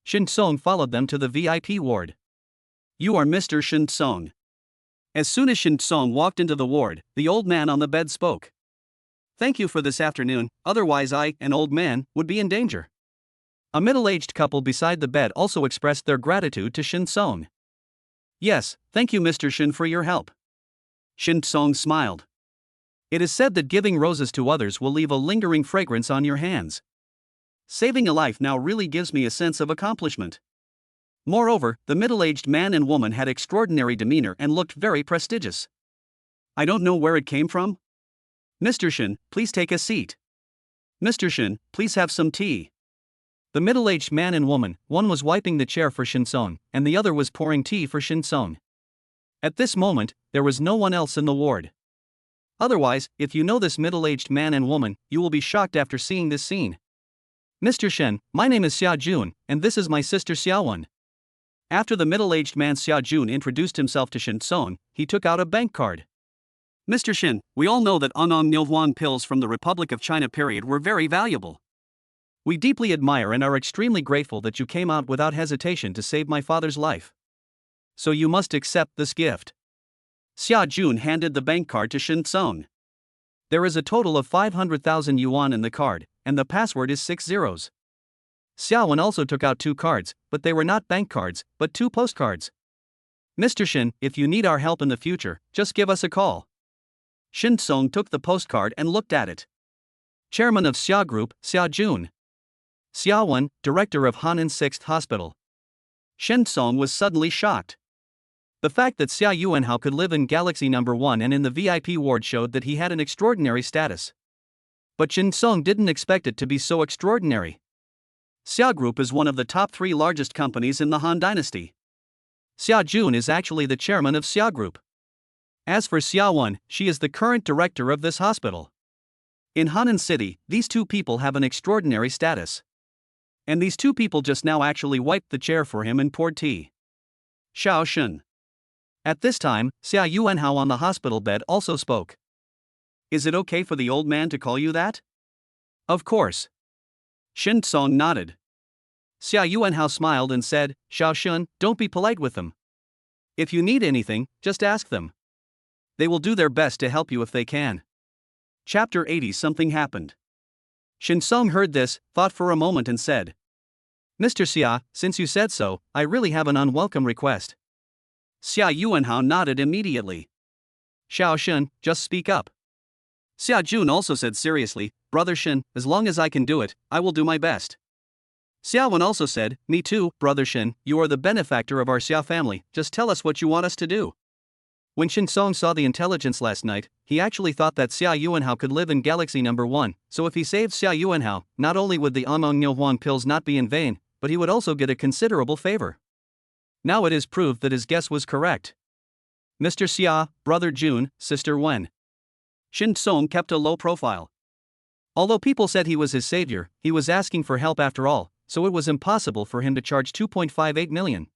[SPEAKER 2] Shin Song followed them to the VIP ward.
[SPEAKER 1] You are Mr. Shin Song. As soon as Shin Song walked into the ward, the old man on the bed spoke. Thank you for this afternoon, otherwise I, an old man, would be in danger. A middle-aged couple beside the bed also expressed their gratitude to Shin Song. Yes, thank you Mr. Shin for your help. Shin Song smiled. It is said that giving roses to others will leave a lingering fragrance on your hands. Saving a life now really gives me a sense of accomplishment. Moreover, the middle-aged man and woman had extraordinary demeanor and looked very prestigious. I don't know where it came from. Mr. Shin, please take a seat. Mr. Shin, please have some tea.
[SPEAKER 2] The middle-aged man and woman, one was wiping the chair for Shin Song, and the other was pouring tea for Shin Song. At this moment, there was no one else in the ward. Otherwise, if you know this middle-aged man and woman, you will be shocked after seeing this scene. Mr. Shen, my name is Xia Jun, and this is my sister Xia Wen.
[SPEAKER 1] After the middle-aged man Xia Jun introduced himself to Shin Song, he took out a bank card. Mr. Shin, we all know that Anong Nilhuan pills from the Republic of China period were very valuable. We deeply admire and are extremely grateful that you came out without hesitation to save my father's life. So you must accept this gift. Xia Jun handed the bank card to Shin Song. There is a total of 500,000 yuan in the card, and the password is 6 zeros. Xia Wen also took out 2 cards, but they were not bank cards, but 2 postcards. Mr. Shin, if you need our help in the future, just give us a call. Shin Song took the postcard and looked at it. Chairman of Xia Group, Xia Jun. Xia Wen, Director of Hanan 6th Hospital. Shin Song was suddenly shocked. The fact that Xia Yuanhao could live in Galaxy number 1 and in the VIP ward showed that he had an extraordinary status. But Shin Song didn't expect it to be so extraordinary. Xia Group is one of the top 3 largest companies in the Han Dynasty. Xia Jun is actually the chairman of Xia Group. As for Xia Wen, she is the current director of this hospital. In Hanan City, these two people have an extraordinary status. And these two people just now actually wiped the chair for him and poured tea. Xiao Shen. At this time, Xia Yuanhao on the hospital bed also spoke. Is it okay for the old man to call you that? Of course. Shin Song nodded. Xia Yuanhao smiled and said, Xiao Shun, don't be polite with them. If you need anything, just ask them. They will do their best to help you if they can. Chapter 80. Something happened. Shin Song heard this, thought for a moment and said, Mr. Xia, since you said so, I really have an unwelcome request. Xia Yuanhao nodded immediately. Xiao Shun, just speak up. Xia Jun also said seriously, Brother Shin, as long as I can do it, I will do my best. Xia Wen also said, Me too, Brother Shin, you are the benefactor of our Xia family, just tell us what you want us to do. When Shin Song saw the intelligence last night, he actually thought that Xia Yuanhao could live in Galaxy number 1, so if he saved Xia Yuanhao, not only would the Among Nilhuan pills not be in vain, but he would also get a considerable favor. Now it is proved that his guess was correct. Mr. Xia, Brother Jun, Sister Wen. Shin Song kept a low profile. Although people said he was his savior, he was asking for help after all, so it was impossible for him to charge 2.58 million.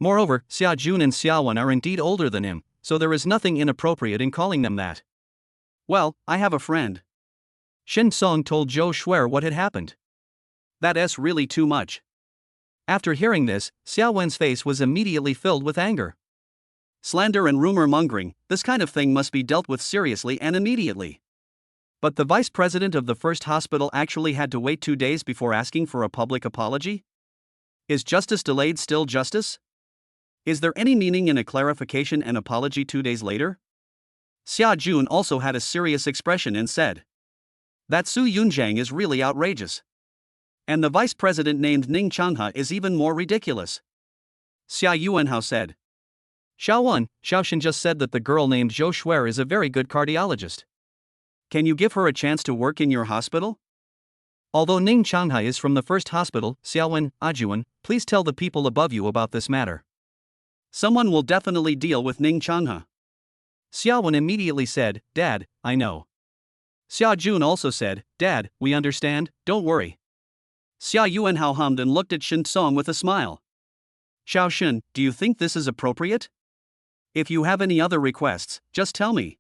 [SPEAKER 1] Moreover, Xia Jun and Xia Wen are indeed older than him, so there is nothing inappropriate in calling them that. Well, I have a friend. Shin Song told Zhou Shuer what had happened. That's really too much. After hearing this, Xia Wen's face was immediately filled with anger. Slander and rumor mongering, this kind of thing must be dealt with seriously and immediately. But the vice president of the first hospital actually had to wait 2 days before asking for a public apology? Is justice delayed still justice? Is there any meaning in a clarification and apology 2 days later? Xia Jun also had a serious expression and said, "That Su Yunjiang is really outrageous. And the vice president named Ning Changhe is even more ridiculous." Xia Yuanhao said,
[SPEAKER 2] Xiao Shen just said that the girl named Zhou Shuer is a very good cardiologist.
[SPEAKER 1] "Can you give her a chance to work in your hospital?"
[SPEAKER 2] Although Ning Changhe is from the first hospital, Xiaowen, Ajuan, please tell the people above you about this matter.
[SPEAKER 1] "Someone will definitely deal with Ning Changhe."
[SPEAKER 2] Xiaowen immediately said, "Dad, I know."
[SPEAKER 1] Xia Jun also said, "Dad, we understand, don't worry." Xia Yuanhao hummed and looked at Shen Song with a smile. "Xiao Shen, do you think this is appropriate? If you have any other requests, just tell me."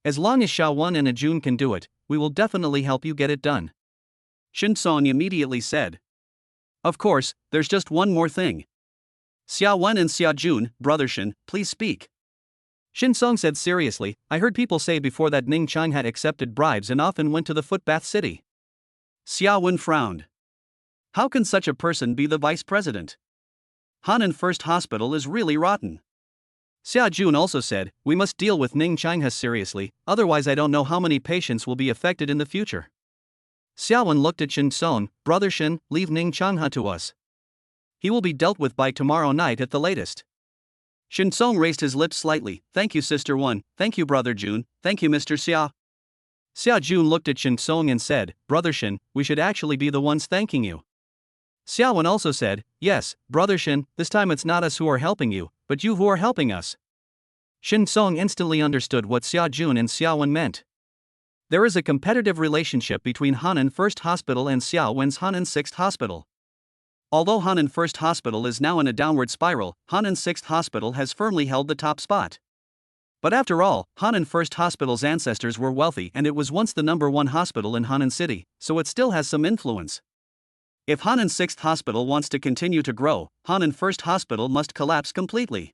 [SPEAKER 2] As long as Xiaowen and Ajun can do it, we will definitely help you get it done.
[SPEAKER 1] Shen Song immediately said, "Of course, there's just one more thing. Xia Wen and Xia Jun, brother Shen, please speak."
[SPEAKER 2] Shin Song said seriously, "I heard people say before that Ning Chang had accepted bribes and often went to the footbath city."
[SPEAKER 1] Xia Wen frowned. How can such a person be the vice president? Hanan First Hospital is really rotten.
[SPEAKER 2] Xia Jun also said, "We must deal with Ning Changhe seriously, otherwise I don't know how many patients will be affected in the future." Xiaowen looked at Shin Song, "Brother Shin, leave Ning Changhe to us. He will be dealt with by tomorrow night at the latest."
[SPEAKER 1] Shin Song raised his lips slightly. "Thank you, Sister Wen, thank you, Brother Jun, thank you, Mr. Xia."
[SPEAKER 2] Xia Jun looked at Shin Song and said, "Brother Shin, we should actually be the ones thanking you." Xiaowen also said, "Yes, Brother Shin, this time it's not us who are helping you, but you who are helping us." Shin Song instantly understood what Xia Jun and Xiaowen meant. There is a competitive relationship between Hanan First Hospital and Xiaowen's Hanan Sixth Hospital.
[SPEAKER 1] Although Hanan First Hospital is now in a downward spiral, Hanan Sixth Hospital has firmly held the top spot. But after all, Hanan First Hospital's ancestors were wealthy and it was once the #1 hospital in Hanan City, so it still has some influence. If Hanan Sixth Hospital wants to continue to grow, Hanan First Hospital must collapse completely.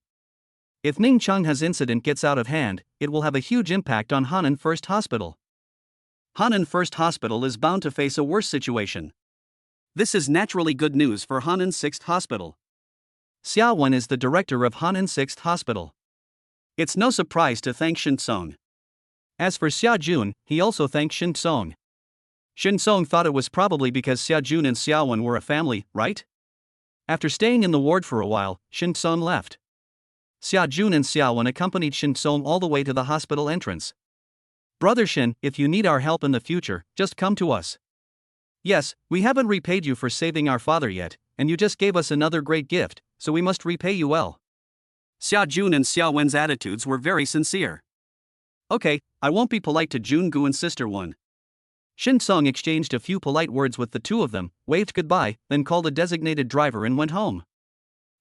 [SPEAKER 2] If Ning Changhe's incident gets out of hand, it will have a huge impact on Hanan First Hospital.
[SPEAKER 1] Hanan First Hospital is bound to face a worse situation. This is naturally good news for Hanan Sixth Hospital.
[SPEAKER 2] Xiaowen is the director of Hanan Sixth Hospital.
[SPEAKER 1] It's no surprise to thank Shin Song.
[SPEAKER 2] As for Xia Jun, he also thanked Shin Song.
[SPEAKER 1] Shin Song thought it was probably because Xia Jun and Xiaowen were a family, right?
[SPEAKER 2] After staying in the ward for a while, Shin Song left. Xia Jun and Xiaowen accompanied Shin Song all the way to the hospital entrance. "Brother Shin, if you need our help in the future, just come to us. Yes, we haven't repaid you for saving our father yet, and you just gave us another great gift, so we must repay you well."
[SPEAKER 1] Xia Jun and Xia Wen's attitudes were very sincere. "Okay, I won't be polite to Jun Gu and Sister Wen."
[SPEAKER 2] Shin Song exchanged a few polite words with the two of them, waved goodbye, then called a designated driver and went home.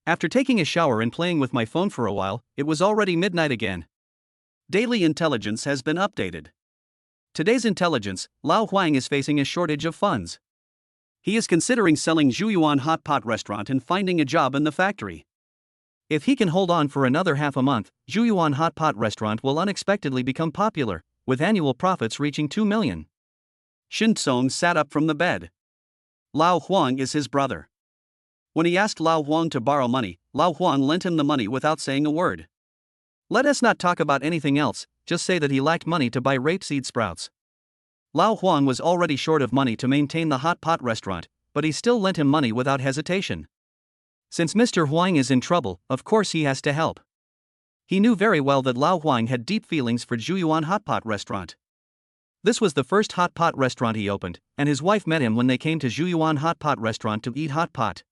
[SPEAKER 2] After taking a shower and playing with my phone for a while, it was already midnight again.
[SPEAKER 1] Daily intelligence has been updated. Today's intelligence, Lao Huang is facing a shortage of funds. He is considering selling Zhuyuan Hot Pot Restaurant and finding a job in the factory.
[SPEAKER 2] If he can hold on for another half a month, Zhuyuan Hot Pot Restaurant will unexpectedly become popular, with annual profits reaching 2 million.
[SPEAKER 1] Shin Song sat up from the bed. Lao Huang is his brother. When he asked Lao Huang to borrow money, Lao Huang lent him the money without saying a word.
[SPEAKER 2] Let us not talk about anything else, just say that he lacked money to buy rapeseed sprouts. Lao Huang was already short of money to maintain the hot pot restaurant, but he still lent him money without hesitation. Since Mr. Huang is in trouble, of course he has to help. He knew very well that Lao Huang had deep feelings for Zhuyuan Hot Pot Restaurant. This was the first hot pot restaurant he opened, and his wife met him when they came to Zhuyuan Hot Pot Restaurant to eat hot pot.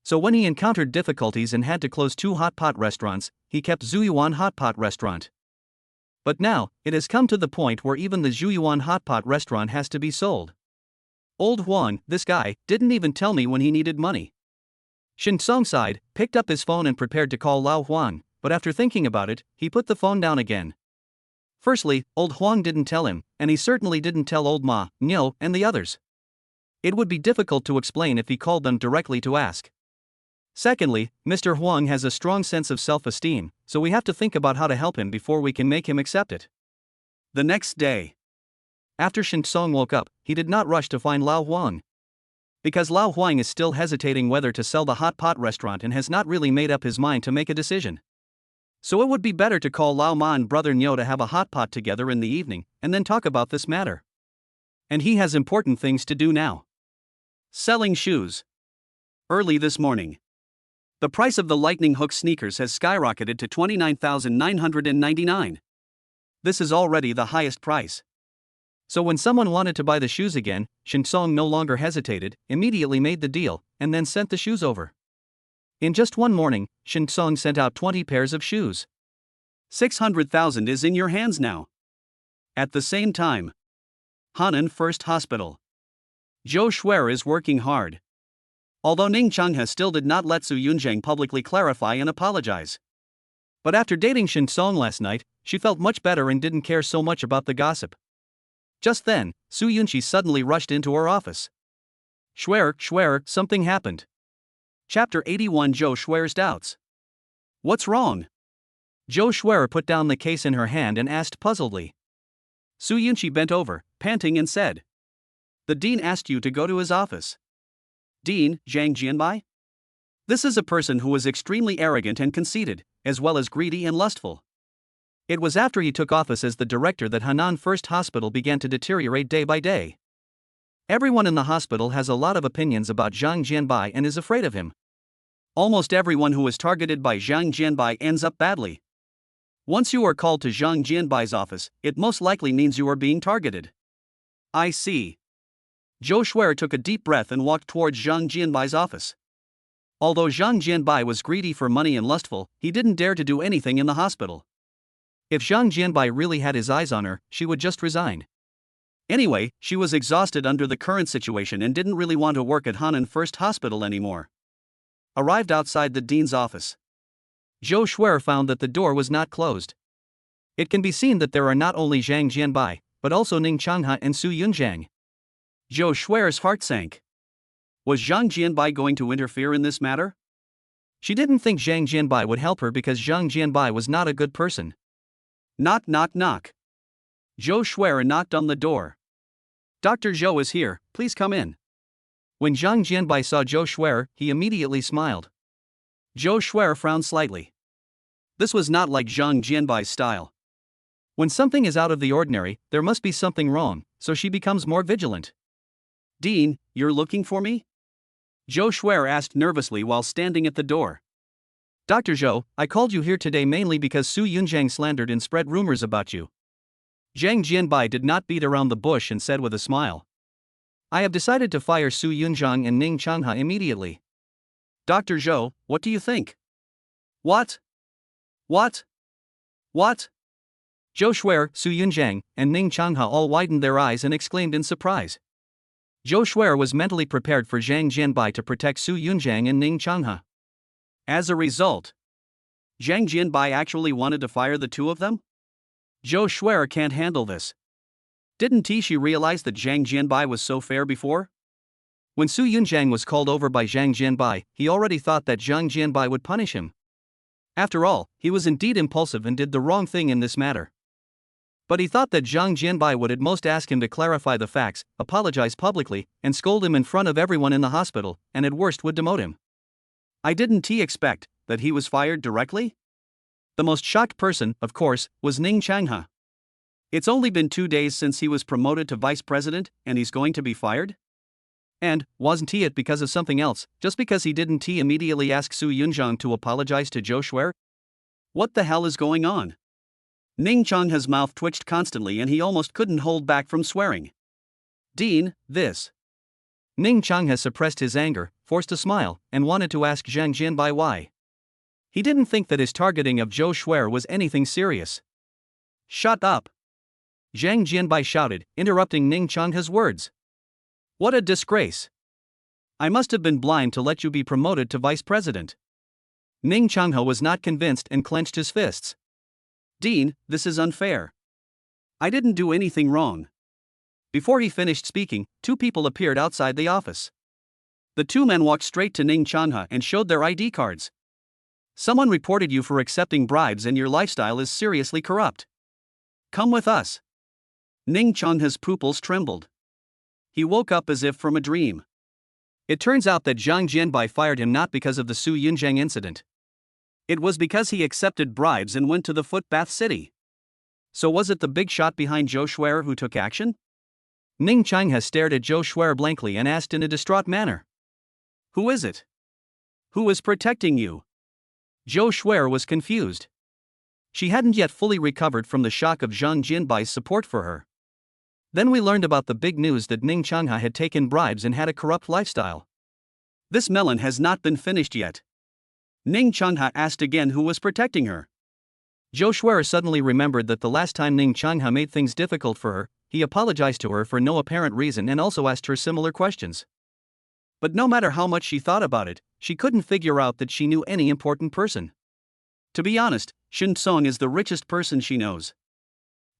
[SPEAKER 2] So when he encountered difficulties and had to close 2 hot pot restaurants, he kept Zhuyuan Hot Pot Restaurant. But now, it has come to the point where even the Zhuyuan Hot Pot Restaurant has to be sold. Old Huang, this guy, didn't even tell me when he needed money. Shin Song sighed, picked up his phone and prepared to call Lao Huang, but after thinking about it, he put the phone down again. Firstly, old Huang didn't tell him, and he certainly didn't tell old Ma, Nyo, and the others. It would be difficult to explain if he called them directly to ask. Secondly, Mr. Huang has a strong sense of self-esteem, so we have to think about how to help him before we can make him accept it.
[SPEAKER 1] The next day,
[SPEAKER 2] After Shin Song woke up, he did not rush to find Lao Huang. Because Lao Huang is still hesitating whether to sell the hot pot restaurant and has not really made up his mind to make a decision. So it would be better to call Lao Ma and brother Nyo to have a hot pot together in the evening, and then talk about this matter. And he has important things to do now. Selling shoes. Early this morning, the price of the Lightning Hook sneakers has skyrocketed to $29,999. This is already the highest price. So when someone wanted to buy the shoes again, Shin Song no longer hesitated, immediately made the deal, and then sent the shoes over. In just one morning, Shin Song sent out 20 pairs of shoes.
[SPEAKER 1] 600,000 is in your hands now. At the same time, Hanan First Hospital. Zhou Shuer is working hard. Although Ning Changha still did not let Su Yunzhang publicly clarify and apologize. But after dating Shin Song last night, she felt much better and didn't care so much about the gossip. Just then, Su Yunqi suddenly rushed into her office. Shuer, something happened. Chapter 81 Zhou Shuer's doubts. What's wrong? Zhou Shuer put down the case in her hand and asked puzzledly. Su Yunqi bent over, panting and said. The dean asked you to go to his office. Dean, Zhang Jianbai? This is a person who was extremely arrogant and conceited, as well as greedy and lustful. It was after he took office as the director that Hanan First Hospital began to deteriorate day by day. Everyone in the hospital has a lot of opinions about Zhang Jianbai and is afraid of him. Almost everyone who is targeted by Zhang Jianbai ends up badly. Once you are called to Zhang Jianbai's office, it most likely means you are being targeted. I see. Zhou Shuer took a deep breath and walked towards Zhang Jianbai's office. Although Zhang Jianbai was greedy for money and lustful, he didn't dare to do anything in the hospital. If Zhang Jianbai really had his eyes on her, she would just resign. Anyway, she was exhausted under the current situation and didn't really want to work at Hanan First Hospital anymore. Arrived outside the dean's office, Zhou Shuer found that the door was not closed. It can be seen that there are not only Zhang Jianbai, but also Ning Changha and Su Yunzhang. Zhou Shuer's heart sank. Was Zhang Jianbai going to interfere in this matter? She didn't think Zhang Jianbai would help her because Zhang Jianbai was not a good person. Knock. Zhou Shuer knocked on the door. Dr. Zhou is here, please come in. When Zhang Jianbai saw Zhou Shuer, he immediately smiled. Zhou Shuer frowned slightly. This was not like Zhang Jianbai's style. When something is out of the ordinary, there must be something wrong, so she becomes more vigilant. Dean, you're looking for me? Zhou Shuer asked nervously while standing at the door. Dr. Zhou, I called you here today mainly because Su Yunzhang slandered and spread rumors about you. Zhang Jianbai did not beat around the bush and said with a smile. I have decided to fire Su Yunzhang and Ning Changha immediately. Dr. Zhou, what do you think? What? Zhou Shuer, Su Yunzhang, and Ning Changha all widened their eyes and exclaimed in surprise. Zhou Shuer was mentally prepared for Zhang Jianbai to protect Su Yunzhang and Ning Changha. As a result, Zhang Jianbai actually wanted to fire the two of them? Zhou Shuer can't handle this. Didn't she realize that Zhang Jianbai was so fair before? When Su Yunzhang was called over by Zhang Jianbai, he already thought that Zhang Jianbai would punish him. After all, he was indeed impulsive and did the wrong thing in this matter. But he thought that Zhang Jianbai would at most ask him to clarify the facts, apologize publicly, and scold him in front of everyone in the hospital, and at worst would demote him. I didn't expect that he was fired directly? The most shocked person, of course, was Ning Changha. It's only been 2 days since he was promoted to vice president, and he's going to be fired? And, wasn't it because of something else, just because he didn't immediately ask Su Yunzhang to apologize to Zhou Shuer? What the hell is going on? Ning Changha's mouth twitched constantly and he almost couldn't hold back from swearing. Dean, this. Ning Changha suppressed his anger, forced a smile, and wanted to ask Zhang Jianbai why. He didn't think that his targeting of Zhou Shuer was anything serious. Shut up! Zhang Jianbai shouted, interrupting Ning Changha's words. What a disgrace! I must have been blind to let you be promoted to vice president. Ning Changha was not convinced and clenched his fists. Dean, this is unfair. I didn't do anything wrong. Before he finished speaking, 2 people appeared outside the office. The 2 men walked straight to Ning Changha and showed their ID cards. Someone reported you for accepting bribes and your lifestyle is seriously corrupt. Come with us. Ning Changha's pupils trembled. He woke up as if from a dream.
[SPEAKER 2] It turns out that Zhang Jianbai fired him not because of the Su Yunjiang incident.
[SPEAKER 1] It was because he accepted bribes and went to the footbath city. So was it the big shot behind Zhou Shuer who took action?
[SPEAKER 2] Ning Changha stared at Zhou Shuer blankly and asked in a distraught manner.
[SPEAKER 1] Who is it? Who is protecting you?
[SPEAKER 2] Zhou Shuer was confused. She hadn't yet fully recovered from the shock of Zhang Jianbai's support for her. Then we learned about the big news that Ning Changha had taken bribes and had a corrupt lifestyle.
[SPEAKER 1] This melon has not been finished yet. Ning Changha asked again who was protecting her.
[SPEAKER 2] Zhou Shuer suddenly remembered that the last time Ning Changha made things difficult for her, he apologized to her for no apparent reason and also asked her similar questions. But no matter how much she thought about it, she couldn't figure out that she knew any important person.
[SPEAKER 1] To be honest, Shen Song is the richest person she knows.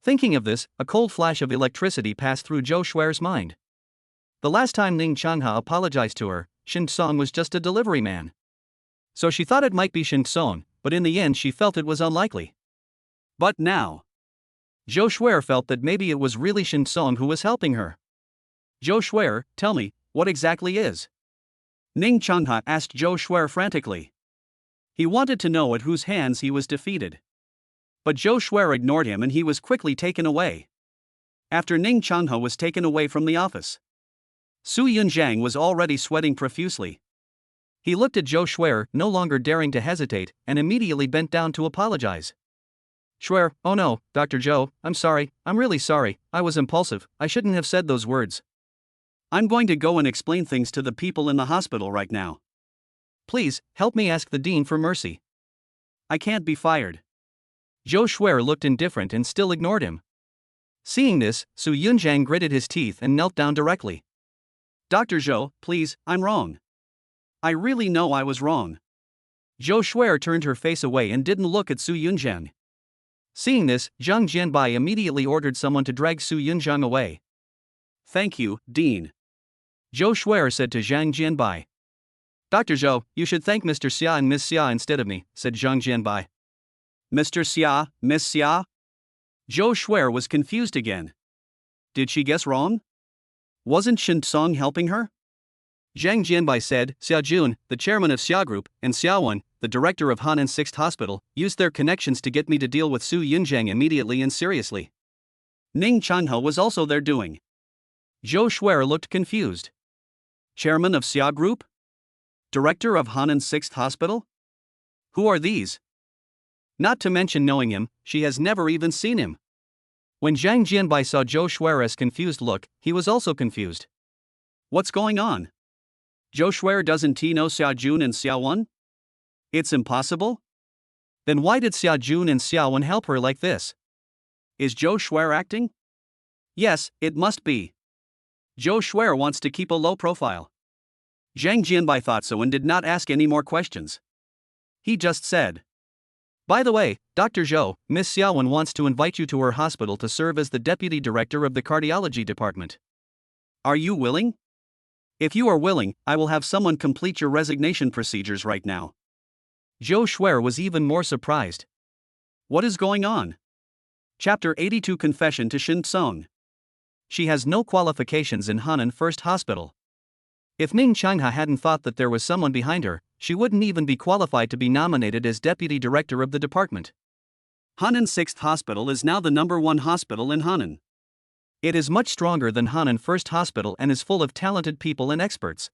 [SPEAKER 2] Thinking of this, a cold flash of electricity passed through Zhou Shuer's mind. The last time Ning Changha apologized to her, Shen Song was just a delivery man. So she thought it might be Shen Song, but in the end she felt it was unlikely.
[SPEAKER 1] But now,
[SPEAKER 2] Zhou Shuer felt that maybe it was really Shen Song who was helping her.
[SPEAKER 1] Zhou Shuer, tell me, what exactly is? Ning Changha asked Zhou Shuer frantically. He wanted to know at whose hands he was defeated. But Zhou Shuer ignored him and he was quickly taken away. After Ning Changha was taken away from the office, Su Yunjiang was already sweating profusely.
[SPEAKER 2] He looked at Zhou Shuer, no longer daring to hesitate, and immediately bent down to apologize. Shuer, oh no, Dr. Zhou, I'm sorry, I'm really sorry, I was impulsive, I shouldn't have said those words.
[SPEAKER 1] I'm going to go and explain things to the people in the hospital right now.
[SPEAKER 2] Please, help me ask the dean for mercy.
[SPEAKER 1] I can't be fired.
[SPEAKER 2] Zhou Shuer looked indifferent and still ignored him. Seeing this, Su Yunjiang gritted his teeth and knelt down directly.
[SPEAKER 1] Dr. Zhou, please, I'm wrong. I really know I was wrong.
[SPEAKER 2] Zhou Shuer turned her face away and didn't look at Su Yunjiang. Seeing this, Zhang Jianbai immediately ordered someone to drag Su Yunjiang away.
[SPEAKER 1] Thank you, Dean.
[SPEAKER 2] Zhou Shuer said to Zhang Jianbai. Dr. Zhou, you should thank Mr. Xia and Ms. Xia instead of me, said Zhang Jianbai.
[SPEAKER 1] Mr. Xia, Miss Xia? Zhou Shuer was confused again. Did she guess wrong? Wasn't Shen Song helping her?
[SPEAKER 2] Zhang Jianbai said, Xia Jun, the chairman of Xia Group, and Xia Wen, the director of Hanan 6th Hospital, used their connections to get me to deal with Su Yunjiang immediately and seriously.
[SPEAKER 1] Ning Changha was also there doing.
[SPEAKER 2] Zhou Shuer looked confused.
[SPEAKER 1] Chairman of Xia Group? Director of Hanan 6th Hospital? Who are these?
[SPEAKER 2] Not to mention knowing him, she has never even seen him. When Zhang Jianbai saw Zhou Shuer's confused look, he was also confused.
[SPEAKER 1] What's going on? Zhou Shuer doesn't know Xia Jun and Xia Wen? It's impossible?
[SPEAKER 2] Then why did Xia Jun and Xia Wen help her like this?
[SPEAKER 1] Is Zhou Shuer acting? Yes, it must be. Zhou Shuer wants to keep a low profile. Zhang Jianbai thought so and did not ask any more questions. He just said,
[SPEAKER 2] by the way, Dr. Zhou, Miss Xia Wen wants to invite you to her hospital to serve as the deputy director of the cardiology department.
[SPEAKER 1] Are you willing? If you are willing, I will have someone complete your resignation procedures right now.
[SPEAKER 2] Zhou Shuer was even more surprised.
[SPEAKER 1] What is going on? Chapter 82 Confession to Shen Song.
[SPEAKER 2] She has no qualifications in Hanan 1st Hospital. If Ning Changha hadn't thought that there was someone behind her, she wouldn't even be qualified to be nominated as deputy director of the department.
[SPEAKER 1] Hanan 6th Hospital is now the #1 hospital in Hanan.
[SPEAKER 2] It is much stronger than Hanan 1st Hospital and is full of talented people and experts.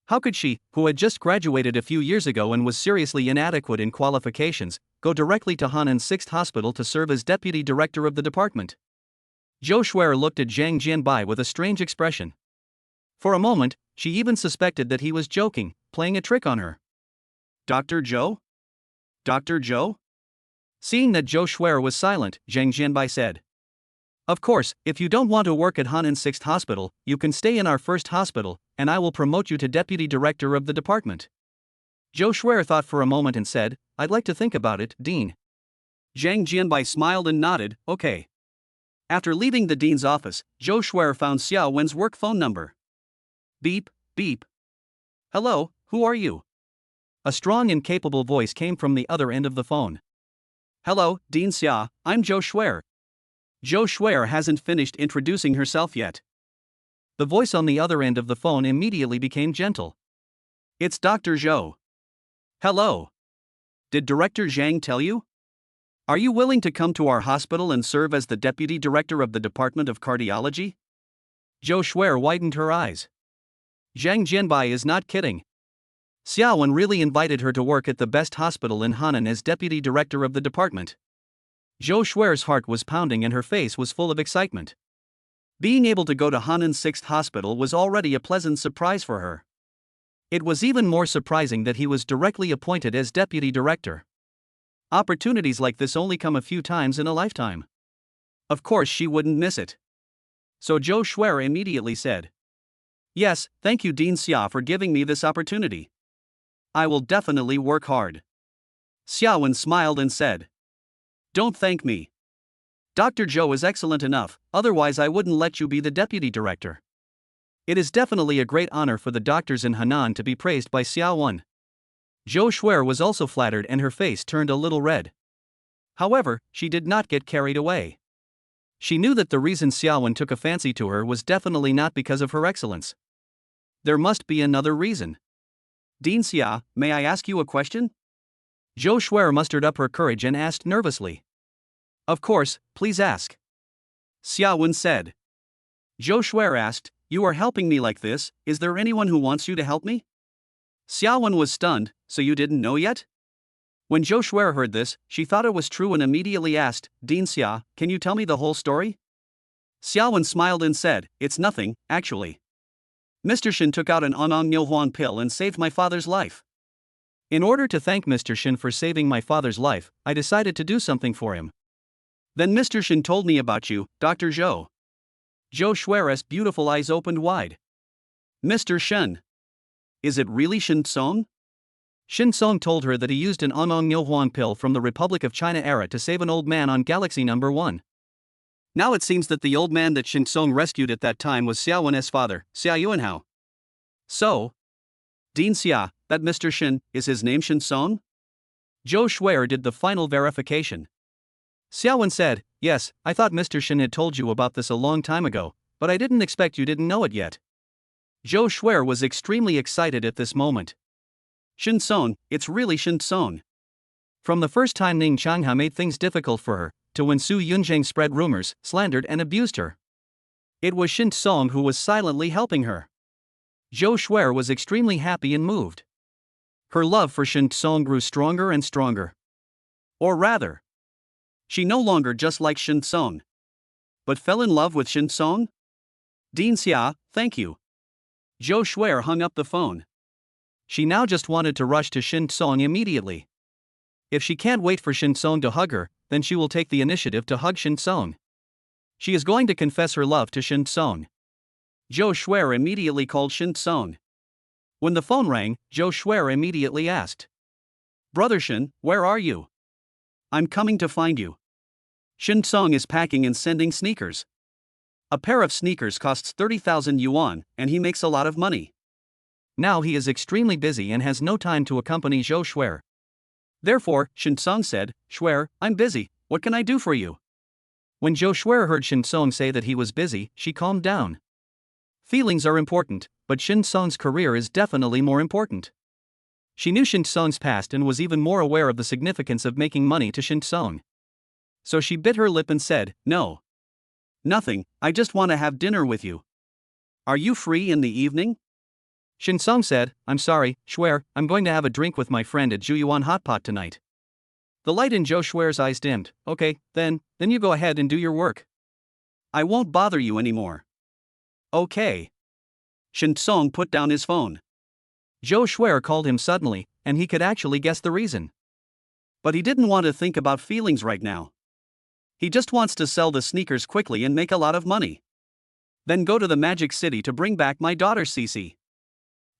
[SPEAKER 2] How could she, who had just graduated a few years ago and was seriously inadequate in qualifications, go directly to Hanan 6th Hospital to serve as deputy director of the department? Zhou Shuer looked at Zhang Jianbai with a strange expression. For a moment, she even suspected that he was joking, playing a trick on her.
[SPEAKER 1] Dr. Zhou? Dr. Zhou?
[SPEAKER 2] Seeing that Zhou Shuer was silent, Zhang Jianbai said, of course, if you don't want to work at Hanan 6th Hospital, you can stay in our 1st hospital, and I will promote you to deputy director of the department. Zhou Shuer thought for a moment and said, I'd like to think about it, Dean.
[SPEAKER 1] Zhang Jianbai smiled and nodded, okay. After leaving the dean's office, Zhou Shuer found Xia Wen's work phone number. Beep, beep. Hello, who are you?
[SPEAKER 2] A strong and capable voice came from the other end of the phone.
[SPEAKER 1] Hello, Dean Xia, I'm Zhou Shuer. Zhou Shuer hasn't finished introducing herself yet.
[SPEAKER 2] The voice on the other end of the phone immediately became gentle.
[SPEAKER 1] It's Dr. Zhou. Hello. Did Director Zhang tell you? Are you willing to come to our hospital and serve as the Deputy Director of the Department of Cardiology?
[SPEAKER 2] Zhou Shuer widened her eyes.
[SPEAKER 1] Zhang Jianbai is not kidding.
[SPEAKER 2] Xiaowen really invited her to work at the best hospital in Henan as Deputy Director of the department.
[SPEAKER 1] Zhou Shuer's heart was pounding and her face was full of excitement. Being able to go to Hanan's 6th hospital was already a pleasant surprise for her.
[SPEAKER 2] It was even more surprising that he was directly appointed as Deputy Director.
[SPEAKER 1] Opportunities like this only come a few times in a lifetime. Of course she wouldn't miss it. So Zhou Shuer immediately said, "Yes, thank you Dean Xia for giving me this opportunity. I will definitely work hard." Xiaowen smiled and said, "Don't thank me. Dr. Zhou is excellent enough, otherwise I wouldn't let you be the Deputy Director. It is definitely a great honor for the doctors in Henan to be praised by Xiaowen."
[SPEAKER 2] Zhou Shuer was also flattered and her face turned a little red.
[SPEAKER 1] However, she did not get carried away.
[SPEAKER 2] She knew that the reason Xiaowen took a fancy to her was definitely not because of her excellence. There must be another reason.
[SPEAKER 1] "Dean Xia, may I ask you a question?"
[SPEAKER 2] Zhou Shuer mustered up her courage and asked nervously.
[SPEAKER 1] "Of course, please ask," Xiaowen said. Zhou Shuer asked, "You are helping me like this, is there anyone who wants you to help me?" Xiaowen was stunned, "So you didn't know yet?" When Zhou Shuer heard this, she thought it was true and immediately asked, "Dean Xia, can you tell me the whole story?" Xiaowen smiled and said, "It's nothing, actually. Mr. Shin took out an Anong Nilhuan pill and saved my father's life.
[SPEAKER 2] In order to thank Mr. Shin for saving my father's life, I decided to do something for him.
[SPEAKER 1] Then Mr. Shin told me about you, Dr. Zhou." Zhou Shuer's beautiful eyes opened wide. "Mr. Shin? Is it really Shin Song?"
[SPEAKER 2] Shin Song told her that he used an Anong Nilhuan pill from the Republic of China era to save an old man on Galaxy number 1.
[SPEAKER 1] Now it seems that the old man that Shin Song rescued at that time was Xiaowen's father, Xia Yuanhao. So, Dean Xia, that Mr. Shin, is his name Shin Song?
[SPEAKER 2] Zhou Shuer did the final verification. Xiaowen said, "Yes, I thought Mr. Shin had told you about this a long time ago, but I didn't expect you didn't know it yet."
[SPEAKER 1] Zhou Shuer was extremely excited at this moment. "Shin Song, it's really Shin Song."
[SPEAKER 2] From the first time Ning Changha made things difficult for her, to when Su Yunzheng spread rumors, slandered and abused her, it was Shin Song who was silently helping her. Zhou Shuer was extremely happy and moved. Her love for Shin Song grew stronger and stronger.
[SPEAKER 1] Or rather, she no longer just liked Shin Song, but fell in love with Shin Song? "Dean Xia, thank you." Zhou Shuer hung up the phone.
[SPEAKER 2] She now just wanted to rush to Shin Song immediately. If she can't wait for Shin Song to hug her, then she will take the initiative to hug Shin Song. She is going to confess her love to Shin Song.
[SPEAKER 1] Zhou Shuer immediately called Shin Song. When the phone rang, Zhou Shuer immediately asked, "Brother Shin, where are you?" "I'm coming to find you." Shin Song is packing and sending sneakers. A pair of sneakers costs 30,000 yuan, and he makes a lot of money.
[SPEAKER 2] Now he is extremely busy and has no time to accompany Zhou Shuer.
[SPEAKER 1] Therefore, Shin Song said, "Shuer, I'm busy, what can I do for you?"
[SPEAKER 2] When Zhou Shuer heard Shin Song say that he was busy, she calmed down. Feelings are important, but Shin Song's career is definitely more important. She knew Shin Song's past and was even more aware of the significance of making money to Shin Song.
[SPEAKER 1] So she bit her lip and said, "No. Nothing, I just want to have dinner with you. Are you free in the evening?"
[SPEAKER 2] Shin Song said, "I'm sorry, Shuer, I'm going to have a drink with my friend at Juyuan Hot Pot tonight." The light in Zhou Shuer's eyes dimmed. "Okay, then you go ahead and do your work.
[SPEAKER 1] I won't bother you anymore." "Okay." Shin Song put down his phone.
[SPEAKER 2] Zhou Shuer called him suddenly, and he could actually guess the reason.
[SPEAKER 1] But he didn't want to think about feelings right now. He just wants to sell the sneakers quickly and make a lot of money. Then go to the Magic City to bring back my daughter Cece.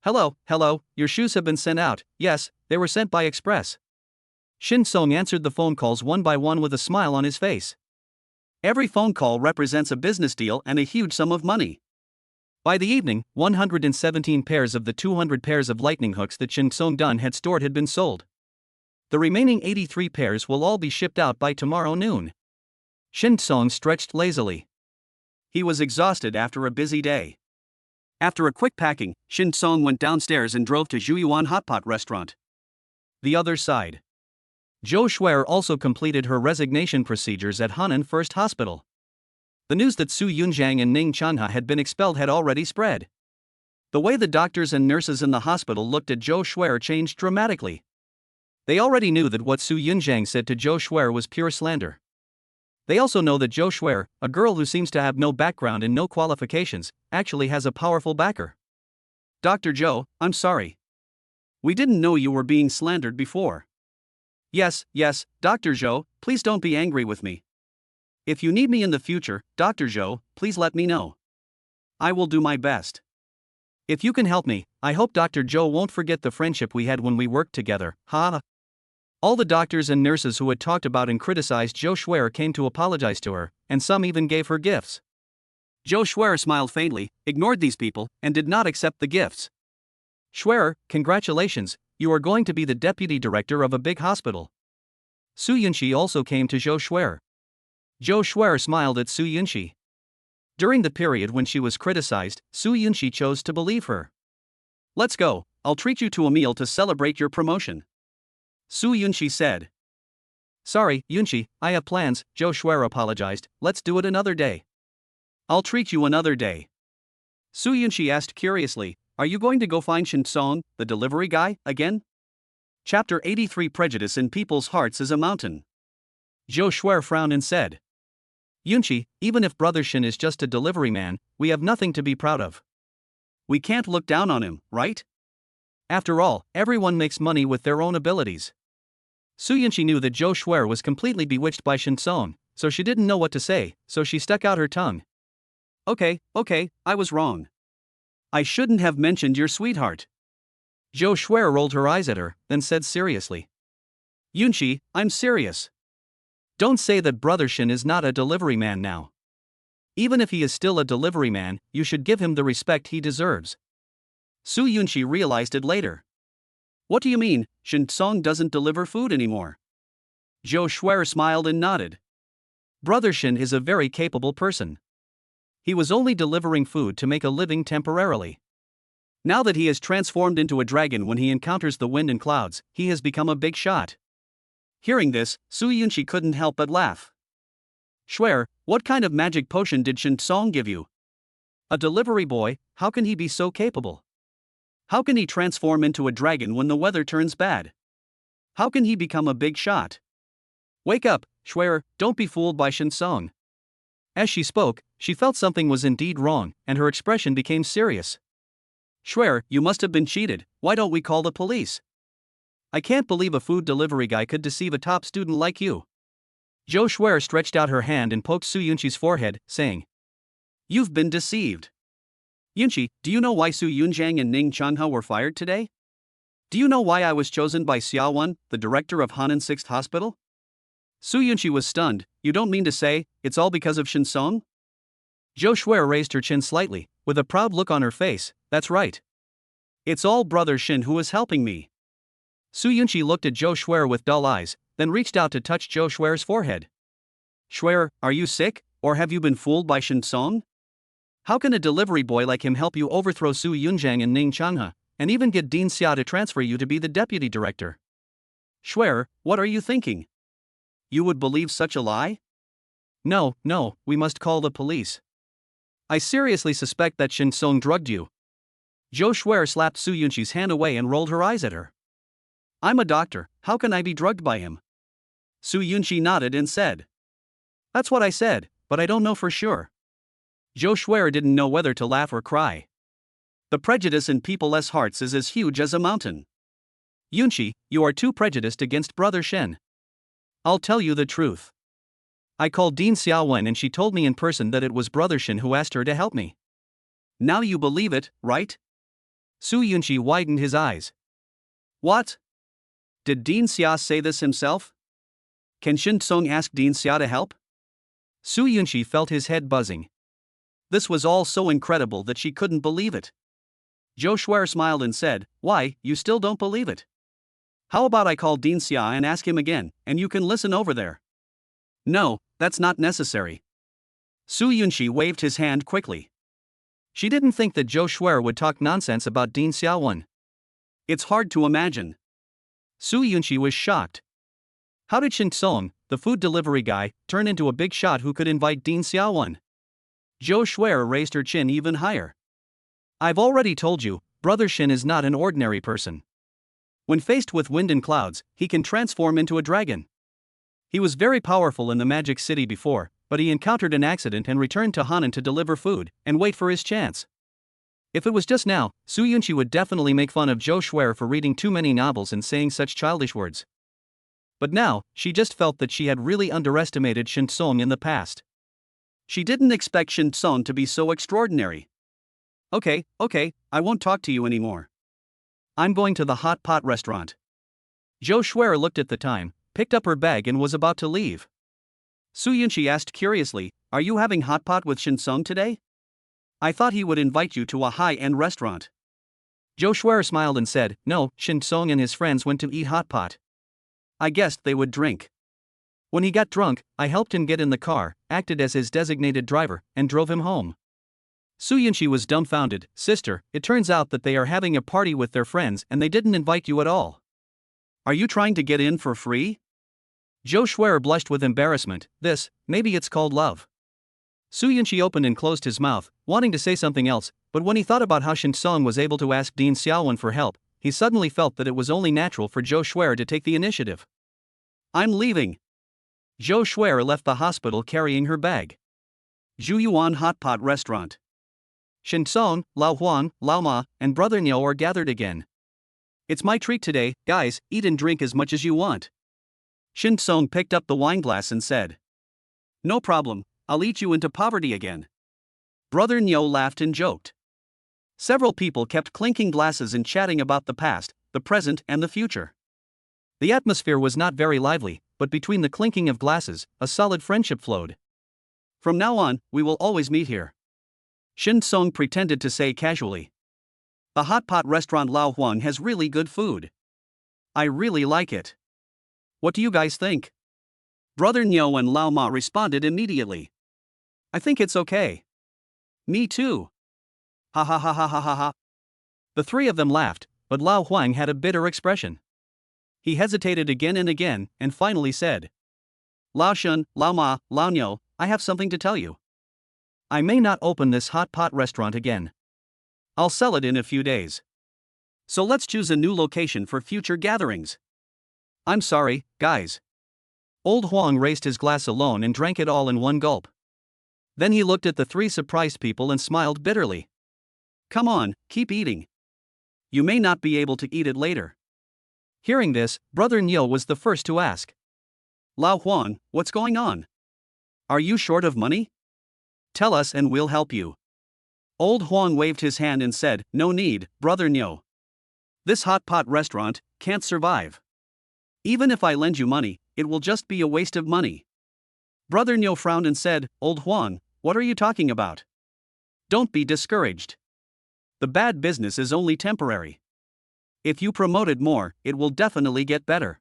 [SPEAKER 2] Hello, your shoes have been sent out." "Yes, they were sent by express." Shin Song answered the phone calls one by one with a smile on his face.
[SPEAKER 1] Every phone call represents a business deal and a huge sum of money.
[SPEAKER 2] By the evening, 117 pairs of the 200 pairs of lightning hooks that Shin Song Dun had stored had been sold. The remaining 83 pairs will all be shipped out by tomorrow noon. Shin Song stretched lazily.
[SPEAKER 1] He was exhausted after a busy day. After a quick packing, Shin Song went downstairs and drove to Zhuyuan Hotpot restaurant.
[SPEAKER 2] The other side. Zhou Shuer also completed her resignation procedures at Hanan First Hospital. The news that Su Yunjiang and Ning Chanha had been expelled had already spread. The way the doctors and nurses in the hospital looked at Zhou Shuer changed dramatically. They already knew that what Su Yunjiang said to Zhou Shuer was pure slander. They also know that Zhou Shuer, a girl who seems to have no background and no qualifications, actually has a powerful backer.
[SPEAKER 1] Dr. Zhou, I'm sorry. We didn't know you were being slandered before. Yes, Dr. Zhou, please don't be angry with me. If you need me in the future, Dr. Zhou, please let me know. I will do my best.
[SPEAKER 2] If you can help me, I hope Dr. Zhou won't forget the friendship we had when we worked together, ha. All the doctors and nurses who had talked about and criticized Zhou Shuer came to apologize to her, and some even gave her gifts.
[SPEAKER 1] Zhou Shuer smiled faintly, ignored these people, and did not accept the gifts.
[SPEAKER 2] Shuer, congratulations, you are going to be the deputy director of a big hospital. Su Yunqi also came to Zhou Shuer. Zhou Shuer smiled at Su Yunqi. During the period when she was criticized, Su Yunqi chose to believe her.
[SPEAKER 1] Let's go, I'll treat you to a meal to celebrate your promotion. Su Yunqi said.
[SPEAKER 2] Sorry, Yunqi, I have plans, Zhou Shuer apologized, let's do it another day.
[SPEAKER 1] I'll treat you another day. Su Yunqi asked curiously, are you going to go find Shin Song, the delivery guy, again? Chapter 83 Prejudice in People's Hearts is a Mountain.
[SPEAKER 2] Zhou Shuer frowned and said. Yunqi, even if Brother Shin is just a delivery man, we have nothing to be proud of.
[SPEAKER 1] We can't look down on him, right?
[SPEAKER 2] After all, everyone makes money with their own abilities. Su Yunqi knew that Zhou Shuer was completely bewitched by Shin Song, so she didn't know what to say, so she stuck out her tongue.
[SPEAKER 1] Okay, I was wrong. I shouldn't have mentioned your sweetheart.
[SPEAKER 2] Zhou Shuer rolled her eyes at her, then said seriously.
[SPEAKER 1] Yunqi, I'm serious.
[SPEAKER 2] Don't say that Brother Shin is not a delivery man now. Even if he is still a delivery man, you should give him the respect he deserves.
[SPEAKER 1] Su Yunqi realized it later. What do you mean, Shin Song doesn't deliver food anymore? Zhou Shuer smiled and nodded.
[SPEAKER 2] Brother Shin is a very capable person. He was only delivering food to make a living temporarily. Now that he has transformed into a dragon when he encounters the wind and clouds, he has become a big shot.
[SPEAKER 1] Hearing this, Su Yunqi couldn't help but laugh. Shuer, what kind of magic potion did Shin Song give you?
[SPEAKER 2] A delivery boy, how can he be so capable?
[SPEAKER 1] How can he transform into a dragon when the weather turns bad? How can he become a big shot?
[SPEAKER 2] Wake up, Shuer, don't be fooled by Shin Song. As she spoke, she felt something was indeed wrong, and her expression became serious.
[SPEAKER 1] Shuer, you must have been cheated, why don't we call the police?
[SPEAKER 2] I can't believe a food delivery guy could deceive a top student like you. Zhou Shuer stretched out her hand and poked Su Yunqi's forehead, saying,
[SPEAKER 1] You've been deceived. Yunqi, do you know why Su Yunjiang and Ning Chanha were fired today? Do you know why I was chosen by Xiaowen, the director of Hanan 6th Hospital? Su Yunqi was stunned. You don't mean to say, it's all because of Shin Song?
[SPEAKER 2] Zhou Shuer raised her chin slightly, with a proud look on her face. That's right.
[SPEAKER 1] It's all Brother Shin who is helping me.
[SPEAKER 2] Su Yunqi looked at Zhou Shuer with dull eyes, then reached out to touch Zhou Shuer's forehead.
[SPEAKER 1] Shuer, are you sick, or have you been fooled by Shin Song?
[SPEAKER 2] How can a delivery boy like him help you overthrow Su Yunjiang and Ning Chanha, and even get Dean Xia to transfer you to be the deputy director?
[SPEAKER 1] Shuer, what are you thinking? You would believe such a lie?
[SPEAKER 2] No, we must call the police. I seriously suspect that Shin Song drugged you. Zhou Shuer slapped Su Yunqi's hand away and rolled her eyes at her.
[SPEAKER 1] I'm a doctor, how can I be drugged by him? Su Yunqi nodded and said.
[SPEAKER 2] That's what I said, but I don't know for sure.
[SPEAKER 1] Zhou Shuer didn't know whether to laugh or cry. The prejudice in people's hearts is as huge as a mountain.
[SPEAKER 2] Yunqi, you are too prejudiced against Brother Shen. I'll tell you the truth. I called Dean Xiaowen and she told me in person that it was Brother Shen who asked her to help me.
[SPEAKER 1] Now you believe it, right?
[SPEAKER 2] Su Yunqi widened his eyes.
[SPEAKER 1] What? Did Dean Xia say this himself? Can Shin Song ask Dean Xia to help?
[SPEAKER 2] Su Yunqi felt his head buzzing.
[SPEAKER 1] This was all so incredible that she couldn't believe it. Zhou Shuer smiled and said, Why, you still don't believe it? How about I call Dean Xia and ask him again, and you can listen over there? No, That's not necessary. Su Yunxi waved his hand quickly.
[SPEAKER 2] She didn't think that Zhou Shuer would talk nonsense about Ding Xiaowen.
[SPEAKER 1] It's hard to imagine.
[SPEAKER 2] Su Yunxi was shocked. How did Shen Song, the food delivery guy, turn into a big shot who could invite Ding Xiaowen? Zhou Shuer raised her chin even higher. I've already told you, Brother Shen is not an ordinary person. When faced with wind and clouds, he can transform into a dragon. He was very powerful in the Magic City before, but he encountered an accident and returned to Hanan to deliver food and wait for his chance. If it was just now, Su Yunqi would definitely make fun of Zhou Shuer for reading too many novels and saying such childish words. But now, she just felt that she had really underestimated Shen Song in the past.
[SPEAKER 1] She didn't expect Shen Song to be so extraordinary. Okay, I won't talk to you anymore.
[SPEAKER 2] I'm going to the hot pot restaurant. Zhou Shuer looked at the time, picked up her bag and was about to leave.
[SPEAKER 1] Su Yunqi asked curiously, are you having hot pot with Shen Song today? I thought he would invite you to a high-end restaurant.
[SPEAKER 2] Zhou Shuer smiled and said, no, Shen Song and his friends went to eat hot pot.
[SPEAKER 1] I guessed they would drink.
[SPEAKER 2] When he got drunk, I helped him get in the car, acted as his designated driver, and drove him home. Su Yunqi was dumbfounded. Sister, it turns out that they are having a party with their friends and they didn't invite you at all.
[SPEAKER 1] Are you trying to get in for free?
[SPEAKER 2] Zhou Shuer blushed with embarrassment. Maybe it's called love. Su Yunqi opened and closed his mouth, wanting to say something else, but when he thought about how Shen Song was able to ask Ding Xiaowen for help, he suddenly felt that it was only natural for Zhou Shuer to take the initiative.
[SPEAKER 1] I'm leaving.
[SPEAKER 2] Zhou Shuer left the hospital carrying her bag.
[SPEAKER 1] Zhuyuan Hot Pot Restaurant.
[SPEAKER 2] Shen Song, Lao Huang, Lao Ma, and Brother Niu are gathered again.
[SPEAKER 1] It's my treat today, guys, eat and drink as much as you want. Shen Song picked up the wineglass and said. No problem, I'll eat you into poverty again. Brother Niu laughed and joked. Several people kept clinking glasses and chatting about the past, the present and the future.
[SPEAKER 2] The atmosphere was not very lively, but between the clinking of glasses, a solid friendship flowed.
[SPEAKER 1] From now on, we will always meet here. Shen Song pretended to say casually. The hot pot restaurant Lao Huang has really good food. I really like it. What do you guys think? Brother Niu and Lao Ma responded immediately. I think it's okay. Me too. Ha ha ha ha ha ha ha.
[SPEAKER 2] The three of them laughed, but Lao Huang had a bitter expression. He hesitated again and again, and finally said.
[SPEAKER 1] Lao Shen, Lao Ma, Lao Niu, I have something to tell you.
[SPEAKER 2] I may not open this hot pot restaurant again.
[SPEAKER 1] I'll sell it in a few days. So let's choose a new location for future gatherings. I'm sorry, guys.
[SPEAKER 2] Old Huang raised his glass alone and drank it all in one gulp. Then he looked at the three surprised people and smiled bitterly.
[SPEAKER 1] Come on, keep eating. You may not be able to eat it later.
[SPEAKER 2] Hearing this, Brother Niu was the first to ask.
[SPEAKER 1] Lao Huang, what's going on? Are you short of money? Tell us and we'll help you. Old Huang waved his hand and said, no need, Brother Niu. This hot pot restaurant can't survive. Even if I lend you money, it will just be a waste of money. Brother Niu frowned and said, Old Huang, what are you talking about? Don't be discouraged. The bad business is only temporary. If you promote it more, it will definitely get better.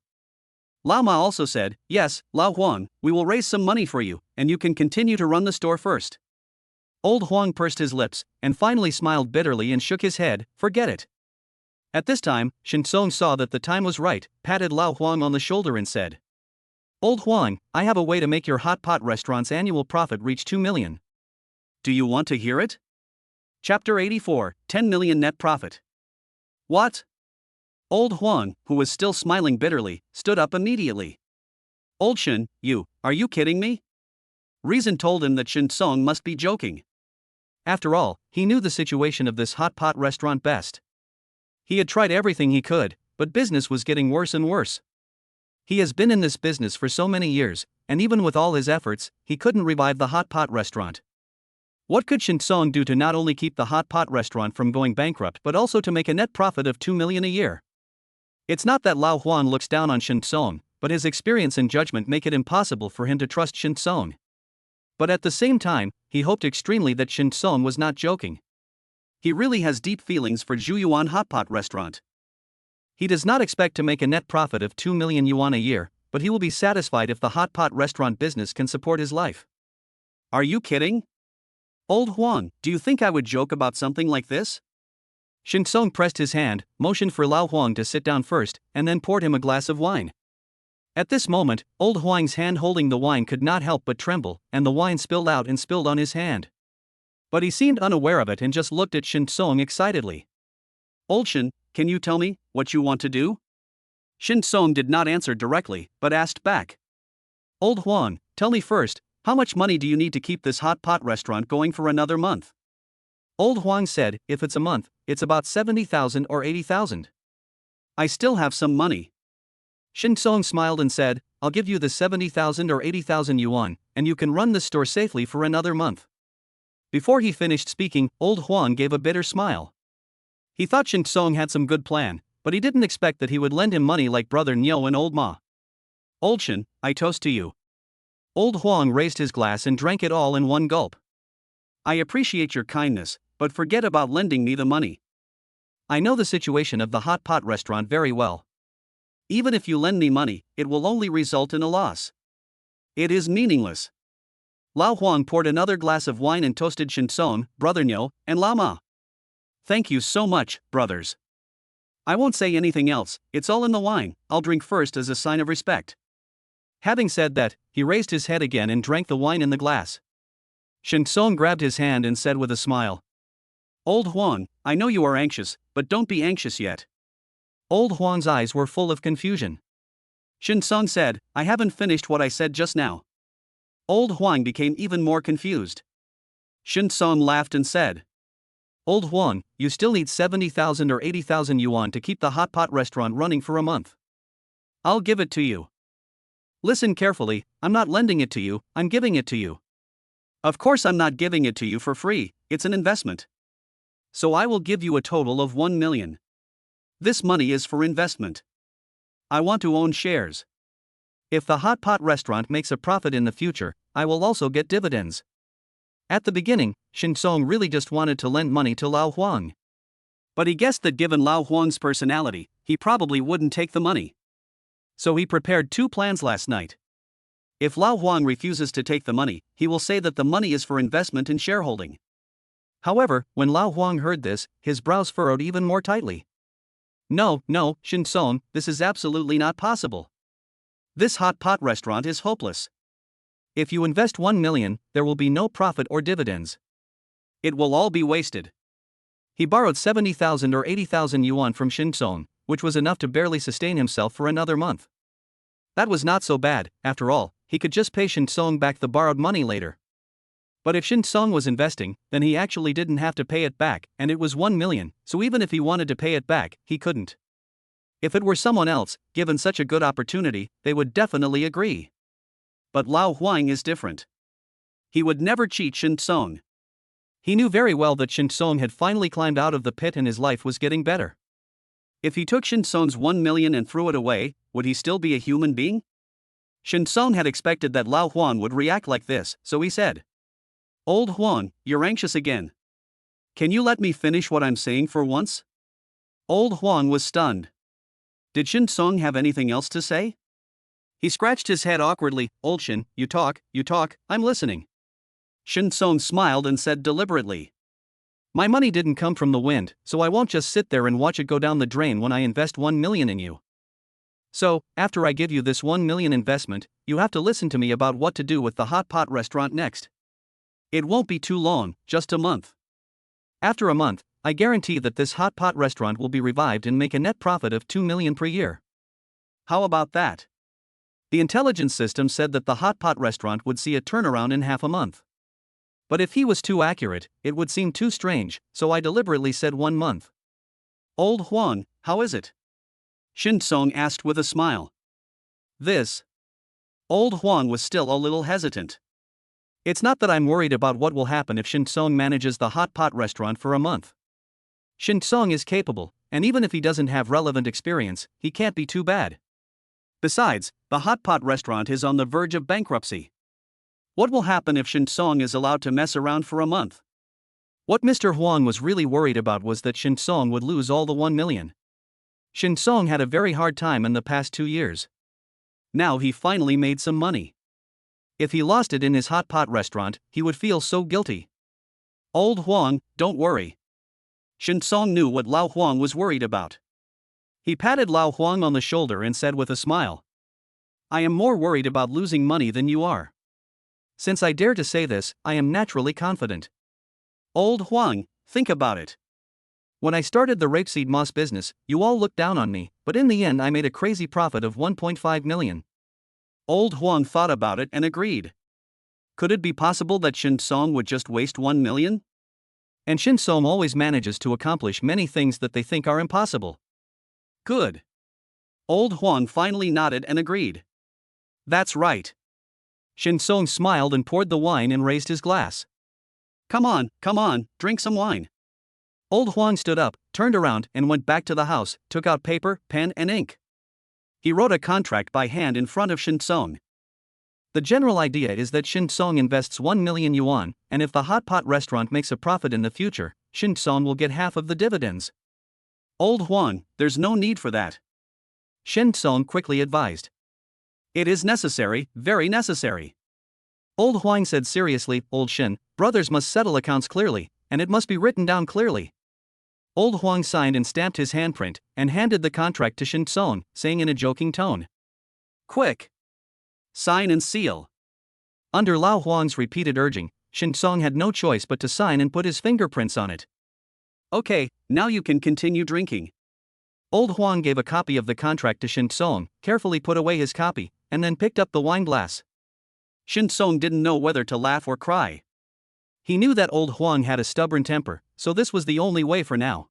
[SPEAKER 1] Lao Ma also said, yes, Lao Huang, we will raise some money for you, and you can continue to run the store first.
[SPEAKER 2] Old Huang pursed his lips, and finally smiled bitterly and shook his head, forget it. At this time, Shen Song saw that the time was right, patted Lao Huang on the shoulder and said. Old Huang, I have a way to make your hot pot restaurant's annual profit reach 2 million.
[SPEAKER 1] Do you want to hear it? Chapter 84, 10 million net profit. What? Old Huang, who was still smiling bitterly, stood up immediately. Old Shen, are you kidding me? Reason told him that Shen Song must be joking.
[SPEAKER 2] After all, he knew the situation of this hot pot restaurant best. He had tried everything he could, but business was getting worse and worse. He has been in this business for so many years, and even with all his efforts, he couldn't revive the hot pot restaurant. What could Shen Song do to not only keep the hot pot restaurant from going bankrupt but also to make a net profit of 2 million a year? It's not that Lao Huang looks down on Shen Song, but his experience and judgment make it impossible for him to trust Shen Song. But at the same time, he hoped extremely that Shen Song was not joking. He really has deep feelings for Zhuyuan Hot Pot Restaurant. He does not expect to make a net profit of 2 million yuan a year, but he will be satisfied if the hot pot restaurant business can support his life.
[SPEAKER 1] Are you kidding? Old Huang, do you think I would joke about something like this?
[SPEAKER 2] Shin Song pressed his hand, motioned for Lao Huang to sit down first, and then poured him a glass of wine. At this moment, old Huang's hand holding the wine could not help but tremble, and the wine spilled out and spilled on his hand. But he seemed unaware of it and just looked at Shin Song excitedly.
[SPEAKER 1] Old Shin, can you tell me what you want to do? Shin Song did not answer directly, but asked back.
[SPEAKER 2] Old Huang, tell me first, how much money do you need to keep this hot pot restaurant going for another month? Old Huang said, if it's a month, it's about 70,000 or 80,000.
[SPEAKER 1] I still have some money.
[SPEAKER 2] Shin Song smiled and said, I'll give you the 70,000 or 80,000 yuan, and you can run this store safely for another month. Before he finished speaking, old Huang gave a bitter smile. He thought Shin Song had some good plan, but he didn't expect that he would lend him money like brother Nyo and old Ma.
[SPEAKER 1] Old Shin, I toast to you.
[SPEAKER 2] Old Huang raised his glass and drank it all in one gulp.
[SPEAKER 1] I appreciate your kindness, but forget about lending me the money.
[SPEAKER 2] I know the situation of the hot pot restaurant very well.
[SPEAKER 1] Even if you lend me money, it will only result in a loss. It is meaningless.
[SPEAKER 2] Lao Huang poured another glass of wine and toasted Shin Song, brother Nyo, and Lama.
[SPEAKER 1] Thank you so much, brothers. I won't say anything else, it's all in the wine, I'll drink first as a sign of respect.
[SPEAKER 2] Having said that, he raised his head again and drank the wine in the glass. Shin Song grabbed his hand and said with a smile.
[SPEAKER 1] Old Huang, I know you are anxious, but don't be anxious yet.
[SPEAKER 2] Old Huang's eyes were full of confusion.
[SPEAKER 1] Shin Song said, I haven't finished what I said just now. Old Huang became even more confused. Shin Song laughed and said,
[SPEAKER 2] Old Huang, you still need 70,000 or 80,000 yuan to keep the hot pot restaurant running for a month.
[SPEAKER 1] I'll give it to you.
[SPEAKER 2] Listen carefully, I'm not lending it to you, I'm giving it to you.
[SPEAKER 1] Of course I'm not giving it to you for free, it's an investment. So I will give you a total of 1 million. This money is for investment. I want to own shares.
[SPEAKER 2] If the hot pot restaurant makes a profit in the future, I will also get dividends. At the beginning, Shin Song really just wanted to lend money to Lao Huang.
[SPEAKER 1] But he guessed that given Lao Huang's personality, he probably wouldn't take the money. So he prepared two plans last night. If Lao Huang refuses to take the money, he will say that the money is for investment in shareholding.
[SPEAKER 2] However, when Lao Huang heard this, his brows furrowed even more tightly.
[SPEAKER 1] No, Shin Song, this is absolutely not possible. This hot pot restaurant is hopeless.
[SPEAKER 2] If you invest 1 million, there will be no profit or dividends.
[SPEAKER 1] It will all be wasted.
[SPEAKER 2] He borrowed 70,000 or 80,000 yuan from Shin Song, which was enough to barely sustain himself for another month. That was not so bad, after all, he could just pay Shin Song back the borrowed money later. But if Shin Song was investing, then he actually didn't have to pay it back, and it was 1 million, so even if he wanted to pay it back, he couldn't. If it were someone else, given such a good opportunity, they would definitely agree.
[SPEAKER 1] But Lao Huang is different. He would never cheat Shin Song.
[SPEAKER 2] He knew very well that Shin Song had finally climbed out of the pit and his life was getting better.
[SPEAKER 1] If he took Shin Song's 1 million and threw it away, would he still be a human being? Shin Song had expected that Lao Huang would react like this, so he said, Old Huang, you're anxious again. Can you let me finish what I'm saying for once? Old Huang was stunned. Did Shin Song have anything else to say?
[SPEAKER 2] He scratched his head awkwardly. Old Shin, you talk, I'm listening.
[SPEAKER 1] Shin Song smiled and said deliberately,
[SPEAKER 2] My money didn't come from the wind, so I won't just sit there and watch it go down the drain when I invest 1 million in you. So, after I give you this 1 million investment, you have to listen to me about what to do with the hot pot restaurant next.
[SPEAKER 1] It won't be too long, just a month.
[SPEAKER 2] After a month, I guarantee that this hot pot restaurant will be revived and make a net profit of 2 million per year.
[SPEAKER 1] How about that?
[SPEAKER 2] The intelligence system said that the hot pot restaurant would see a turnaround in half a month. But if he was too accurate, it would seem too strange, so I deliberately said 1 month.
[SPEAKER 1] Old Huang, how is it? Shin Song asked with a smile.
[SPEAKER 2] This.
[SPEAKER 1] Old Huang was still a little hesitant.
[SPEAKER 2] It's not that I'm worried about what will happen if Shin Song manages the hot pot restaurant for a month. Shin Song is capable, and even if he doesn't have relevant experience, he can't be too bad.
[SPEAKER 1] Besides, the hot pot restaurant is on the verge of bankruptcy. What will happen if Shin Song is allowed to mess around for a month?
[SPEAKER 2] What Mr. Huang was really worried about was that Shin Song would lose all the 1 million. Shin Song had a very hard time in the past 2 years. Now he finally made some money. If he lost it in his hot pot restaurant, he would feel so guilty.
[SPEAKER 1] Old Huang, don't worry. Shen Song knew what Lao Huang was worried about.
[SPEAKER 2] He patted Lao Huang on the shoulder and said with a smile, I am more worried about losing money than you are. Since I dare to say this, I am naturally confident.
[SPEAKER 1] Old Huang, think about it.
[SPEAKER 2] When I started the rapeseed moss business, you all looked down on me, but in the end I made a crazy profit of 1.5 million.
[SPEAKER 1] Old Huang thought about it and agreed. Could it be possible that Shen Song would just waste 1 million?
[SPEAKER 2] And Shen Song always manages to accomplish many things that they think are impossible.
[SPEAKER 1] Good. Old Huang finally nodded and agreed. That's right.
[SPEAKER 2] Shen Song smiled and poured the wine and raised his glass.
[SPEAKER 1] Come on, drink some wine.
[SPEAKER 2] Old Huang stood up, turned around, and went back to the house, took out paper, pen, and ink.
[SPEAKER 1] He wrote a contract by hand in front of Shen Song.
[SPEAKER 2] The general idea is that Shen Song invests 1 million yuan, and if the hot pot restaurant makes a profit in the future, Shen Song will get half of the dividends.
[SPEAKER 1] Old Huang, there's no need for that.
[SPEAKER 2] Shen Song quickly advised.
[SPEAKER 1] It is necessary, very necessary.
[SPEAKER 2] Old Huang said seriously, Old Shen, brothers must settle accounts clearly, and it must be written down clearly. Old Huang signed and stamped his handprint, and handed the contract to Shen Song, saying in a joking tone,
[SPEAKER 1] Quick! Sign and seal.
[SPEAKER 2] Under Lao Huang's repeated urging, Shen Song had no choice but to sign and put his fingerprints on it.
[SPEAKER 1] Okay, now you can continue drinking.
[SPEAKER 2] Old Huang gave a copy of the contract to Shen Song, carefully put away his copy, and then picked up the wine glass.
[SPEAKER 1] Shen Song didn't know whether to laugh or cry.
[SPEAKER 2] He knew that Old Huang had a stubborn temper, so this was the only way for now.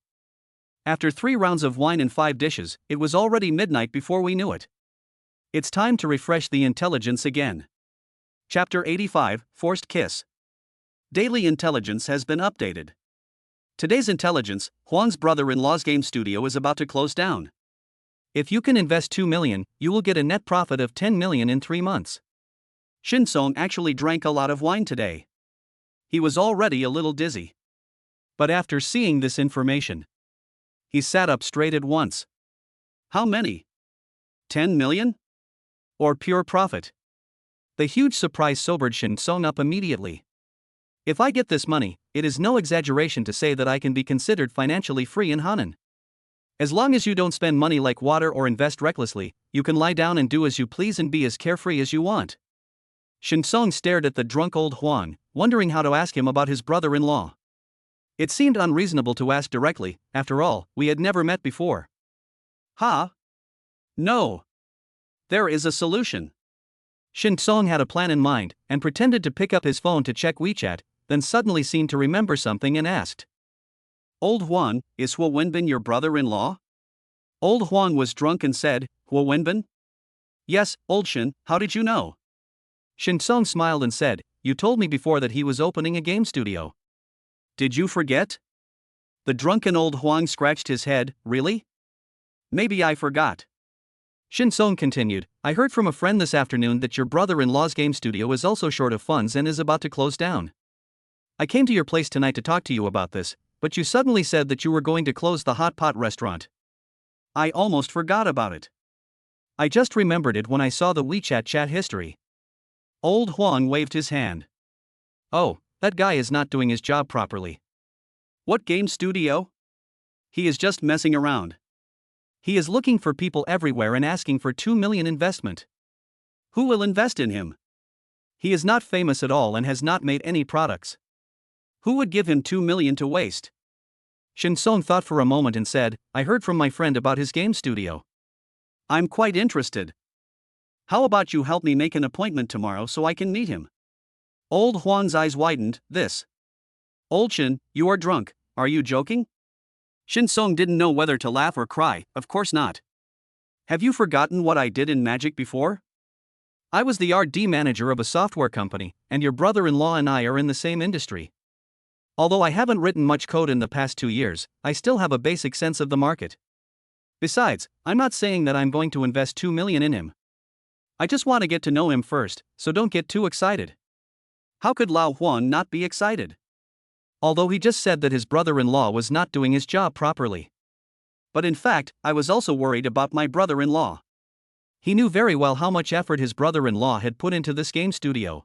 [SPEAKER 1] After 3 rounds of wine and 5 dishes, it was already midnight before we knew it. It's time to refresh the intelligence again. Chapter 85, Forced Kiss. Daily intelligence has been updated. Today's intelligence, Huang's brother-in-law's game studio is about to close down.
[SPEAKER 2] If you can invest 2 million, you will get a net profit of 10 million in 3 months.
[SPEAKER 1] Shen Song actually drank a lot of wine today. He was already a little dizzy.
[SPEAKER 2] But after seeing this information, he sat up straight at once.
[SPEAKER 1] How many? 10 million?
[SPEAKER 2] Or pure profit? The huge surprise sobered Shen Song up immediately. If I get this money, it is no exaggeration to say that I can be considered financially free in Hanan. As long as you don't spend money like water or invest recklessly, you can lie down and do as you please and be as carefree as you want. Shen Song stared at the drunk Old Huang, wondering how to ask him about his brother-in-law. It seemed unreasonable to ask directly, after all, we had never met before.
[SPEAKER 1] Ha! No. There is a solution.
[SPEAKER 2] Shen Song had a plan in mind, and pretended to pick up his phone to check WeChat, then suddenly seemed to remember something and asked.
[SPEAKER 1] Old Huang, is Huo Wenbin your brother-in-law? Old Huang was drunk and said, Huo Wenbin? Yes, Old Shen, how did you know?
[SPEAKER 2] Shen Song smiled and said, You told me before that he was opening a game studio.
[SPEAKER 1] Did you forget? The drunken Old Huang scratched his head, really? Maybe I forgot.
[SPEAKER 2] Shen Song continued, I heard from a friend this afternoon that your brother-in-law's game studio is also short of funds and is about to close down. I came to your place tonight to talk to you about this, but you suddenly said that you were going to close the hot pot restaurant.
[SPEAKER 1] I almost forgot about it.
[SPEAKER 2] I just remembered it when I saw the WeChat chat history.
[SPEAKER 1] Old Huang waved his hand.
[SPEAKER 2] Oh, that guy is not doing his job properly.
[SPEAKER 1] What game studio? He is just messing around.
[SPEAKER 2] He is looking for people everywhere and asking for 2 million investment.
[SPEAKER 1] Who will invest in him?
[SPEAKER 2] He is not famous at all and has not made any products.
[SPEAKER 1] Who would give him 2 million to waste?
[SPEAKER 2] Shen Song thought for a moment and said, I heard from my friend about his game studio.
[SPEAKER 1] I'm quite interested. How about you help me make an appointment tomorrow so I can meet him? Old Huang's eyes widened, this. Old Shen, you are drunk, are you joking? Shen Song didn't know whether to laugh or cry, of course not. Have you forgotten what I did in magic before?
[SPEAKER 2] I was the R&D manager of a software company, and your brother-in-law and I are in the same industry. Although I haven't written much code in the past 2 years, I still have a basic sense of the market. Besides, I'm not saying that I'm going to invest 2 million in him. I just want to get to know him first, so don't get too excited.
[SPEAKER 1] How could Lao Huang not be excited?
[SPEAKER 2] Although he just said that his brother-in-law was not doing his job properly.
[SPEAKER 1] But in fact, I was also worried about my brother-in-law.
[SPEAKER 2] He knew very well how much effort his brother-in-law had put into this game studio.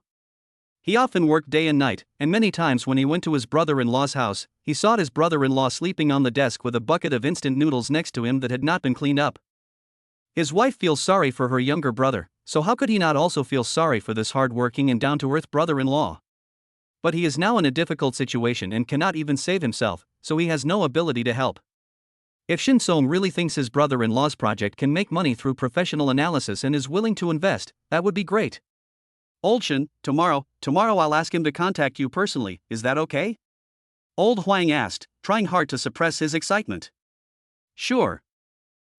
[SPEAKER 2] He often worked day and night, and many times when he went to his brother-in-law's house, he saw his brother-in-law sleeping on the desk with a bucket of instant noodles next to him that had not been cleaned up. His wife feels sorry for her younger brother, so how could he not also feel sorry for this hard-working and down-to-earth brother-in-law? But he is now in a difficult situation and cannot even save himself, so he has no ability to help. If Shin Song really thinks his brother-in-law's project can make money through professional analysis and is willing to invest, that would be great.
[SPEAKER 1] Old Shin, tomorrow I'll ask him to contact you personally, is that okay? Old Huang asked, trying hard to suppress his excitement.
[SPEAKER 2] Sure.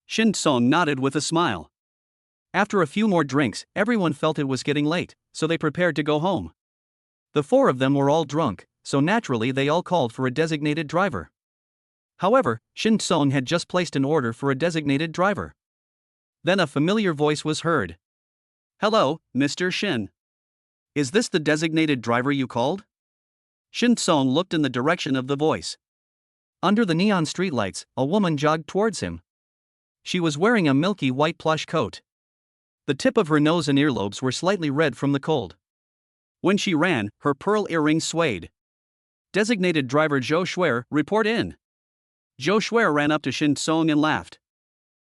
[SPEAKER 1] Shin Song nodded with a smile.
[SPEAKER 2] After a few more drinks, everyone felt it was getting late, so they prepared to go home. The four of them were all drunk, so naturally they all called for a designated driver. However, Shin Song had just placed an order for a designated driver. Then a familiar voice was heard.
[SPEAKER 1] Hello, Mr. Shin. Is this the designated driver you called? Shin Song looked in the direction of the voice.
[SPEAKER 2] Under the neon streetlights, a woman jogged towards him. She was wearing a milky white plush coat. The tip of her nose and earlobes were slightly red from the cold.
[SPEAKER 1] When she ran, her pearl earrings swayed. Designated driver Zhou Shuer, report in. Zhou Shuer ran up to Shin Song and laughed.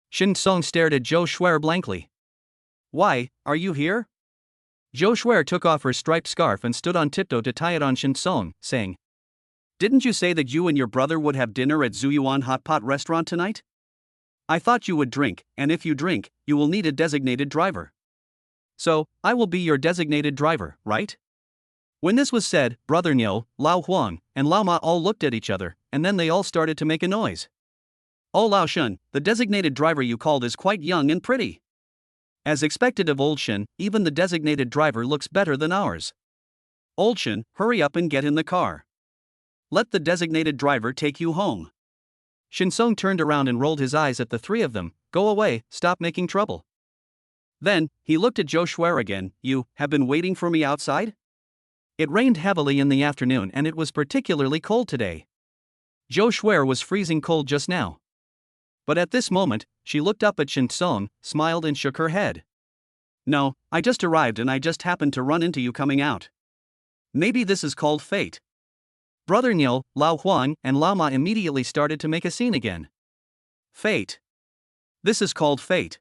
[SPEAKER 2] Shin Song stared at Zhou Shuer blankly.
[SPEAKER 1] Why, are you here?
[SPEAKER 2] Zhou Shuer took off her striped scarf and stood on tiptoe to tie it on Shin Song, saying,
[SPEAKER 1] Didn't you say that you and your brother would have dinner at Zuyuan Hot Pot restaurant tonight? I thought you would drink, and if you drink, you will need a designated driver.
[SPEAKER 2] So, I will be your designated driver, right? When this was said, Brother Niu, Lao Huang, and Lao Ma all looked at each other, and then they all started to make a noise.
[SPEAKER 1] Oh Lao Shun, the designated driver you called is quite young and pretty.
[SPEAKER 2] As expected of Old Shin, even the designated driver looks better than ours.
[SPEAKER 1] Old Shin, hurry up and get in the car. Let the designated driver take you home.
[SPEAKER 2] Shin Song turned around and rolled his eyes at the three of them. Go away, stop making trouble.
[SPEAKER 1] Then, he looked at Zhou Shuer again. You have been waiting for me outside?
[SPEAKER 2] It rained heavily in the afternoon and it was particularly cold today. Zhou Shuer was freezing cold just now. But at this moment, she looked up at Shin Song, smiled and shook her head.
[SPEAKER 1] No, I just arrived and I just happened to run into you coming out. Maybe this is called fate.
[SPEAKER 2] Brother Niu, Lao Huang, and Lao Ma immediately started to make a scene again.
[SPEAKER 1] Fate. This is called fate.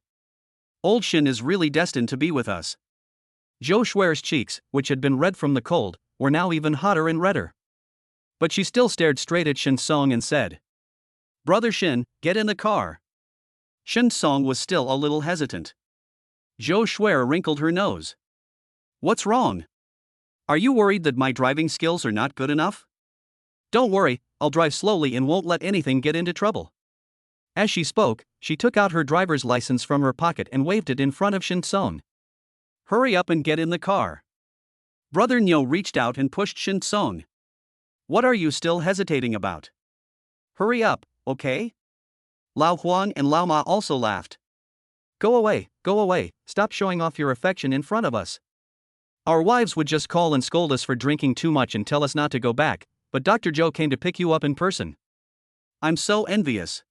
[SPEAKER 1] Old Shin is really destined to be with us.
[SPEAKER 2] Zhou Shuer's cheeks, which had been red from the cold, were now even hotter and redder. But she still stared straight at Shin Song and said,
[SPEAKER 1] Brother Shin, get in the car. Shin Song was still a little hesitant. Zhou Shuer wrinkled her nose. What's wrong? Are you worried that my driving skills are not good enough?
[SPEAKER 2] Don't worry, I'll drive slowly and won't let anything get into trouble. As she spoke, she took out her driver's license from her pocket and waved it in front of Shin Song.
[SPEAKER 1] Hurry up and get in the car. Brother Niu reached out and pushed Shin Song. What are you still hesitating about? Hurry up, okay? Lao Huang and Lao Ma also laughed.
[SPEAKER 2] Go away, stop showing off your affection in front of us. Our wives would just call and scold us for drinking too much and tell us not to go back, but Dr. Zhou came to pick you up in person.
[SPEAKER 1] I'm so envious.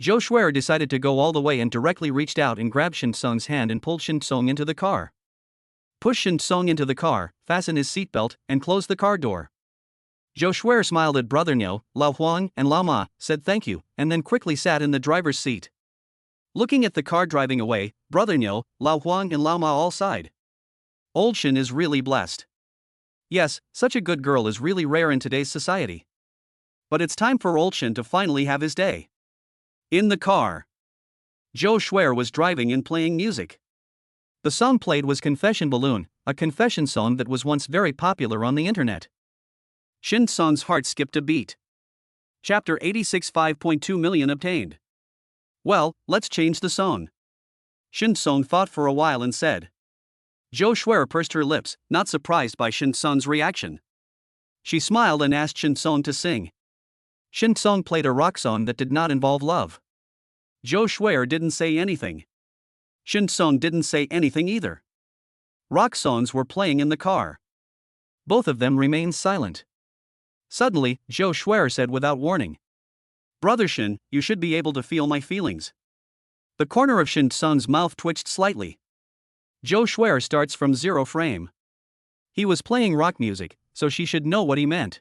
[SPEAKER 2] Zhou Shuer decided to go all the way and directly reached out and grabbed Shin Song's hand and pulled Shin Song into the car. Push Shin Song into the car, fasten his seatbelt, and close the car door. Zhou Shuer smiled at Brother Niu, Lao Huang, and Lao Ma, said thank you, and then quickly sat in the driver's seat. Looking at the car driving away, Brother Niu, Lao Huang, and Lao Ma all sighed. Old Shin is really blessed. Yes, such a good girl is really rare in today's society.
[SPEAKER 1] But it's time for Old Shin to finally have his day. In the car, Zhou Shuer was driving and playing music.
[SPEAKER 2] The song played was Confession Balloon, a confession song that was once very popular on the internet.
[SPEAKER 1] Shin Song's heart skipped a beat. Chapter 86 5.2 million obtained. Well, let's change the song. Shin Song thought for a while and said. Zhou Shuer pursed her lips, not surprised by Shin Song's reaction. She smiled and asked Shin Song to sing.
[SPEAKER 2] Shin Song played a rock song that did not involve love.
[SPEAKER 1] Zhou Shuer didn't say anything. Shin Song didn't say anything either. Rock songs were playing in the car.
[SPEAKER 2] Both of them remained silent. Suddenly, Zhou Shuer said without warning.
[SPEAKER 1] Brother Shin, you should be able to feel my feelings. The corner of Shin Sung's mouth twitched slightly. Joe Schwer starts from zero frame. He was playing rock music, so she should know what he meant.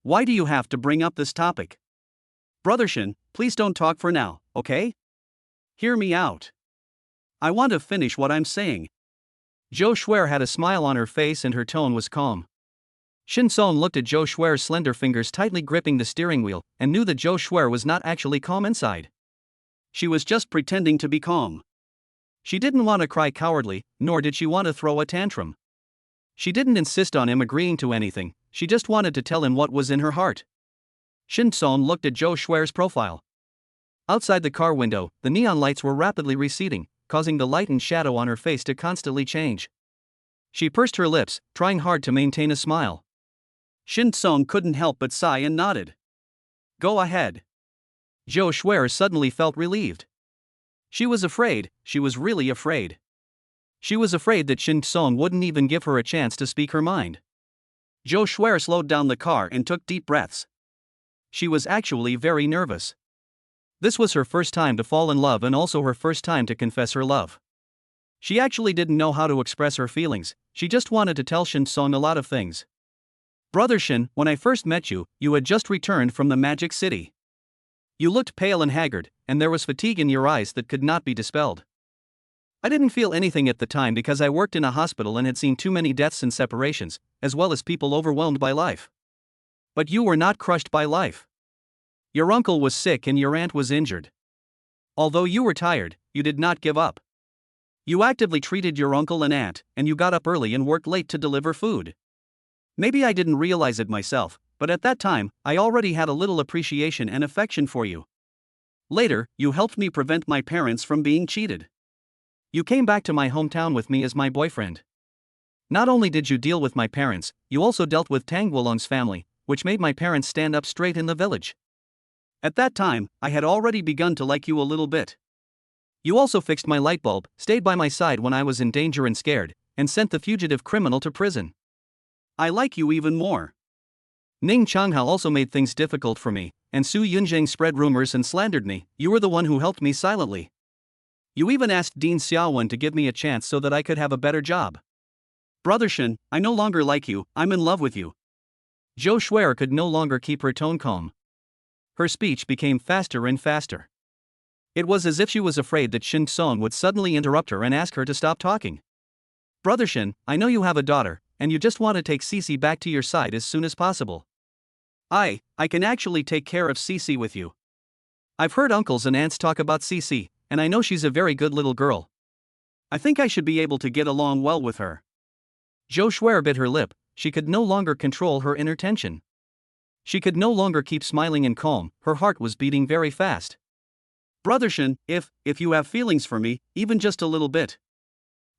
[SPEAKER 1] Why do you have to bring up this topic? Brother Shin, please don't talk for now, okay? Hear me out. I want to finish what I'm saying. Joe Schwer had a smile on her face and her tone was calm. Shin Song looked at Joe Schwer's slender fingers tightly gripping the steering wheel and knew that Joe Schwer was not actually calm inside. She was just pretending to be calm. She didn't want to cry cowardly, nor did she want to throw a tantrum. She didn't insist on him agreeing to anything, she just wanted to tell him what was in her heart. Shin Song looked at Joe Schwer's profile. Outside the car window, the neon lights were rapidly receding, causing the light and shadow on her face to constantly change. She pursed her lips, trying hard to maintain a smile. Shin Song couldn't help but sigh and nodded. Go ahead. Joe Schwer suddenly felt relieved. She was afraid, she was really afraid. She was afraid that Shin Song wouldn't even give her a chance to speak her mind. Joe Schwer slowed down the car and took deep breaths. She was actually very nervous. This was her first time to fall in love and also her first time to confess her love. She actually didn't know how to express her feelings, she just wanted to tell Shin Song a lot of things. Brother Shin, when I first met you, you had just returned from the Magic City. You looked pale and haggard, and there was fatigue in your eyes that could not be dispelled. I didn't feel anything at the time because I worked in a hospital and had seen too many deaths and separations, as well as people overwhelmed by life. But you were not crushed by life. Your uncle was sick and your aunt was injured. Although you were tired, you did not give up. You actively treated your uncle and aunt, and you got up early and worked late to deliver food. Maybe I didn't realize it myself, but at that time, I already had a little appreciation and affection for you. Later, you helped me prevent my parents from being cheated. You came back to my hometown with me as my boyfriend. Not only did you deal with my parents, you also dealt with Tang Wulong's family, which made my parents stand up straight in the village. At that time, I had already begun to like you a little bit. You also fixed my light bulb, stayed by my side when I was in danger and scared, and sent the fugitive criminal to prison. I like you even more. Ning Changhao also made things difficult for me, and Su Yunjing spread rumors and slandered me. You were the one who helped me silently. You even asked Dean Xiaowen to give me a chance so that I could have a better job. Brother Shin, I no longer like you, I'm in love with you. Joe Schwer could no longer keep her tone calm. Her speech became faster and faster. It was as if she was afraid that Shin Song would suddenly interrupt her and ask her to stop talking. Brother Shin, I know you have a daughter, and you just want to take Cece back to your side as soon as possible. I can actually take care of Cece with you. I've heard uncles and aunts talk about Cece, and I know she's a very good little girl. I think I should be able to get along well with her. Joe Schwer bit her lip, she could no longer control her inner tension. She could no longer keep smiling and calm, her heart was beating very fast. Brother Shin, if you have feelings for me, even just a little bit,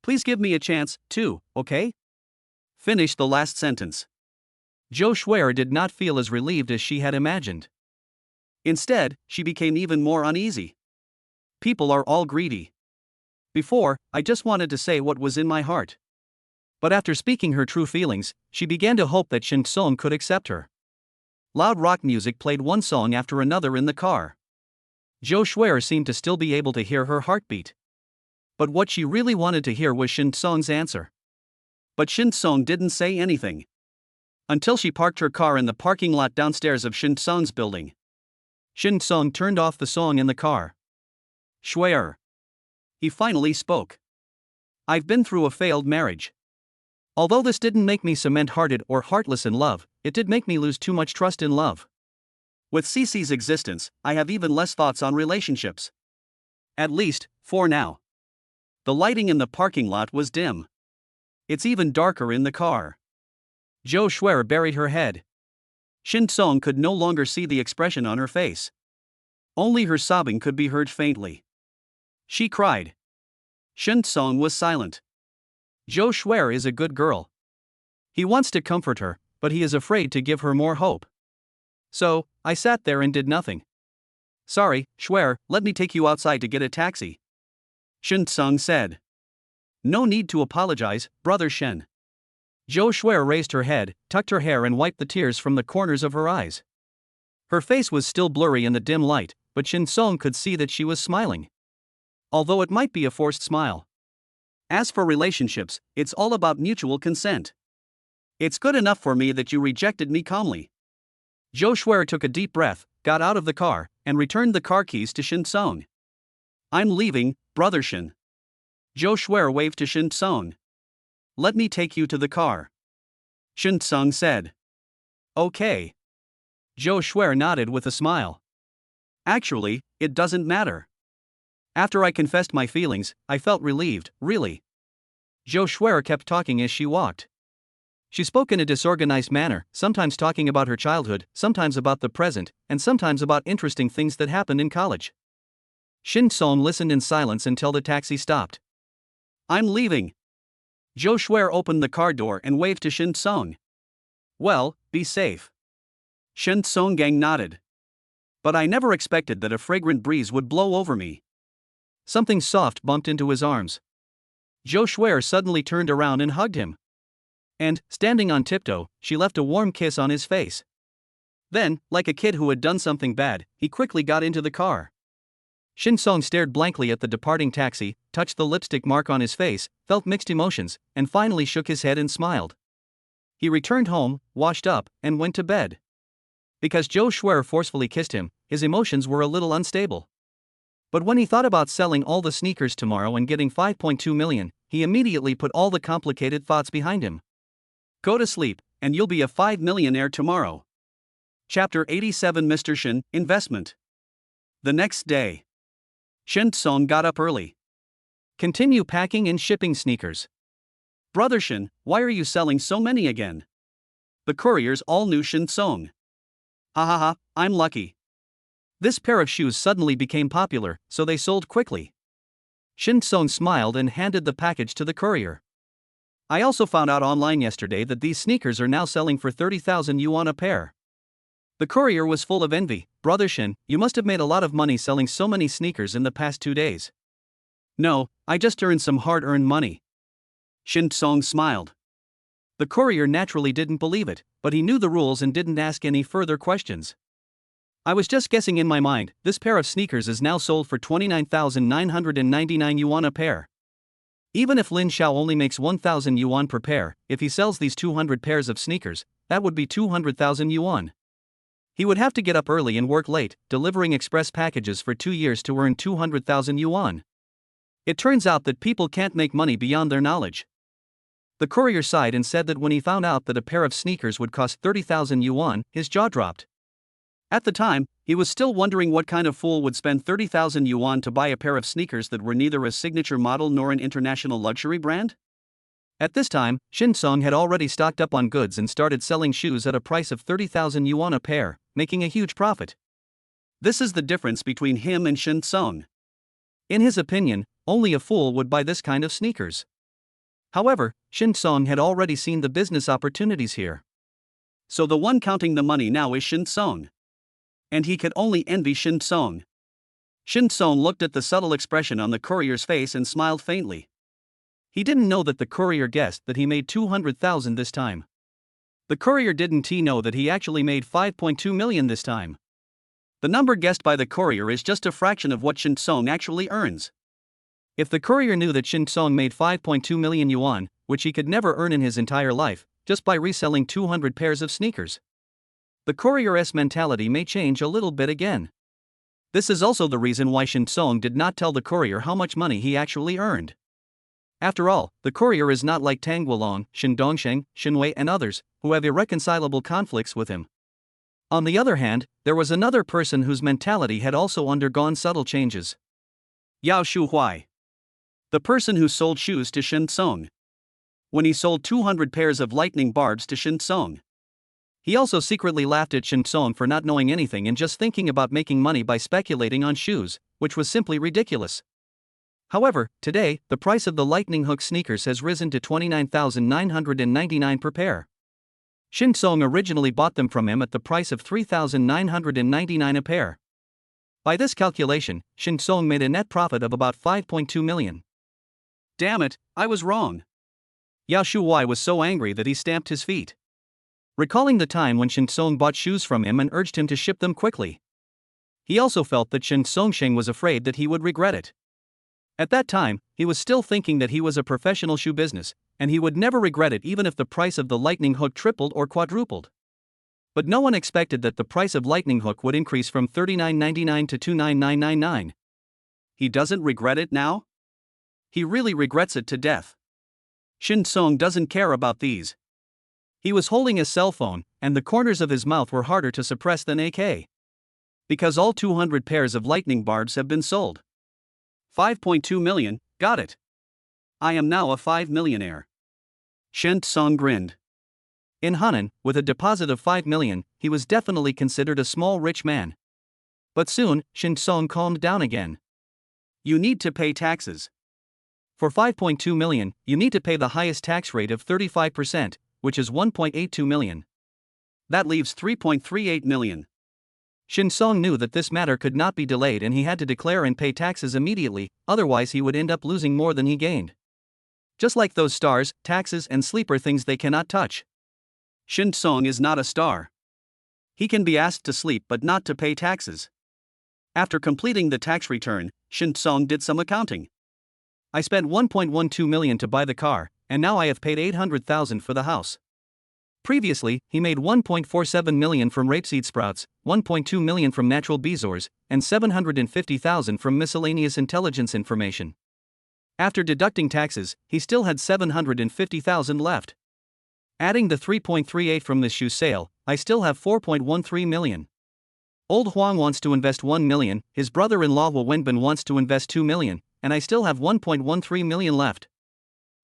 [SPEAKER 1] please give me a chance, too, okay? Finish the last sentence. Joe Schwer did not feel as relieved as she had imagined. Instead, she became even more uneasy. People are all greedy. Before, I just wanted to say what was in my heart. But after speaking her true feelings, she began to hope that Shin Song could accept her. Loud rock music played one song after another in the car. Joe Schwer seemed to still be able to hear her heartbeat. But what she really wanted to hear was Shin Song's answer. But Shin Song didn't say anything. Until she parked her car in the parking lot downstairs of Shin Song's building. Shin Song turned off the song in the car. Schwer. He finally spoke. I've been through a failed marriage. Although this didn't make me cement-hearted or heartless in love, it did make me lose too much trust in love. With Cece's existence, I have even less thoughts on relationships. At least, for now. The lighting in the parking lot was dim. It's even darker in the car. Joe Schwer buried her head. Shin Song could no longer see the expression on her face. Only her sobbing could be heard faintly. She cried. Shin Song was silent. Joe Schwer is a good girl. He wants to comfort her, but he is afraid to give her more hope. So, I sat there and did nothing. Sorry, Schwer, let me take you outside to get a taxi. Shin Song said. No need to apologize, Brother Shen. Joe Schwer raised her head, tucked her hair and wiped the tears from the corners of her eyes. Her face was still blurry in the dim light, but Shin Song could see that she was smiling. although it might be a forced smile. As for relationships, it's all about mutual consent. It's good enough for me that you rejected me calmly. Zhou Shuer took a deep breath, got out of the car, and returned the car keys to Shin Song. I'm leaving, brother Shin. Zhou Shuer waved to Shin Song. Let me take you to the car. Shin Song said. Okay. Zhou Shuer nodded with a smile. Actually, it doesn't matter. After I confessed my feelings, I felt relieved, really. Zhou Shuer kept talking as she walked. She spoke in a disorganized manner, sometimes talking about her childhood, sometimes about the present, and sometimes about interesting things that happened in college. Shin Song listened in silence until the taxi stopped. I'm leaving. Zhou Shuer opened the car door and waved to Shin Song. Well, be safe. Shin Song Gang nodded. But I never expected that a fragrant breeze would blow over me. Something soft bumped into his arms. Zhou Shuer suddenly turned around and hugged him. And, standing on tiptoe, she left a warm kiss on his face. Then, like a kid who had done something bad, he quickly got into the car. Shin Song stared blankly at the departing taxi, touched the lipstick mark on his face, felt mixed emotions, and finally shook his head and smiled. He returned home, washed up, and went to bed. Because Zhou Shuer forcefully kissed him, his emotions were a little unstable. But when he thought about selling all the sneakers tomorrow and getting 5.2 million, he immediately put all the complicated thoughts behind him. Go to sleep, and you'll be a 5 millionaire tomorrow. Chapter 87 Mr. Shin, Investment. The next day. Shin Song got up early. Continue packing and shipping sneakers. Brother Shin, why are you selling so many again? The couriers all knew Shin Song. Ha ha ha, I'm lucky. This pair of shoes suddenly became popular, so they sold quickly. Shin Song smiled and handed the package to the courier. I also found out online yesterday that these sneakers are now selling for 30,000 yuan a pair. The courier was full of envy. Brother Shin, you must have made a lot of money selling so many sneakers in the past 2 days. No, I just earned some hard-earned money. Shin Song smiled. The courier naturally didn't believe it, but he knew the rules and didn't ask any further questions. I was just guessing in my mind, this pair of sneakers is now sold for 29,999 yuan a pair. Even if Lin Xiao only makes 1,000 yuan per pair, if he sells these 200 pairs of sneakers, that would be 200,000 yuan. He would have to get up early and work late, delivering express packages for 2 years to earn 200,000 yuan. It turns out that people can't make money beyond their knowledge. The courier sighed and said that when he found out that a pair of sneakers would cost 30,000 yuan, his jaw dropped. At the time, he was still wondering what kind of fool would spend 30,000 yuan to buy a pair of sneakers that were neither a signature model nor an international luxury brand? At this time, Shin Song had already stocked up on goods and started selling shoes at a price of 30,000 yuan a pair, making a huge profit. This is the difference between him and Shin Song. In his opinion, only a fool would buy this kind of sneakers. However, Shin Song had already seen the business opportunities here. So the one counting the money now is Shin Song. And he could only envy Shin Song. Shin Song looked at the subtle expression on the courier's face and smiled faintly. He didn't know that the courier guessed that he made 200,000 this time. The courier didn't know that he actually made 5.2 million this time. The number guessed by the courier is just a fraction of what Shin Song actually earns. If the courier knew that Shin Song made 5.2 million yuan, which he could never earn in his entire life, just by reselling 200 pairs of sneakers, the courier's mentality may change a little bit again. This is also the reason why Shin Song did not tell the courier how much money he actually earned. After all, the courier is not like Tang Guolong, Shin Dongsheng, Shin Wei and others, who have irreconcilable conflicts with him. On the other hand, there was another person whose mentality had also undergone subtle changes. Yao Shuhuai. The person who sold shoes to Shin Song. When he sold 200 pairs of lightning barbs to Shin Song, he also secretly laughed at Shin Song for not knowing anything and just thinking about making money by speculating on shoes, which was simply ridiculous. However, today, the price of the lightning hook sneakers has risen to 29,999 per pair. Shin Song originally bought them from him at the price of 3,999 a pair. By this calculation, Shin Song made a net profit of about 5.2 million. Damn it, I was wrong. Yao Shuhuai was so angry that he stamped his feet. Recalling the time when Shin Song bought shoes from him and urged him to ship them quickly. He also felt that Shin Songsheng was afraid that he would regret it.
[SPEAKER 2] At that time, he was still thinking that he was a professional shoe business, and he would never regret it even if the price of the lightning hook tripled or quadrupled. But no one expected that the price of lightning hook would increase from $39.99 to $29,999.
[SPEAKER 1] He doesn't regret it now? He really regrets it to death. Shin Song doesn't care about these.
[SPEAKER 2] He was holding his cell phone, and the corners of his mouth were harder to suppress than AK.
[SPEAKER 1] Because all 200 pairs of lightning barbs have been sold. 5.2 million, got it. I am now a 5 millionaire. Shin Song grinned.
[SPEAKER 2] In Hanan, with a deposit of 5 million, he was definitely considered a small rich man. But soon, Shin Song calmed down again.
[SPEAKER 1] You need to pay taxes.
[SPEAKER 2] For 5.2 million, you need to pay the highest tax rate of 35%, which is 1.82 million.
[SPEAKER 1] That leaves 3.38 million.
[SPEAKER 2] Shin Song knew that this matter could not be delayed and he had to declare and pay taxes immediately, otherwise he would end up losing more than he gained. Just like those stars, taxes and sleeper things they cannot touch.
[SPEAKER 1] Shin Song is not a star. He can be asked to sleep but not to pay taxes. After completing the tax return, Shin Song did some accounting.
[SPEAKER 2] I spent 1.12 million to buy the car, and now I have paid 800,000 for the house. Previously, he made 1.47 million from rapeseed sprouts, 1.2 million from natural bezoars, and 750,000 from miscellaneous intelligence information. After deducting taxes, he still had 750,000 left. Adding the 3.38 from this shoe sale, I still have 4.13 million. Old Huang wants to invest 1 million, his brother-in-law Wu Wenbin wants to invest 2 million, and I still have 1.13 million left.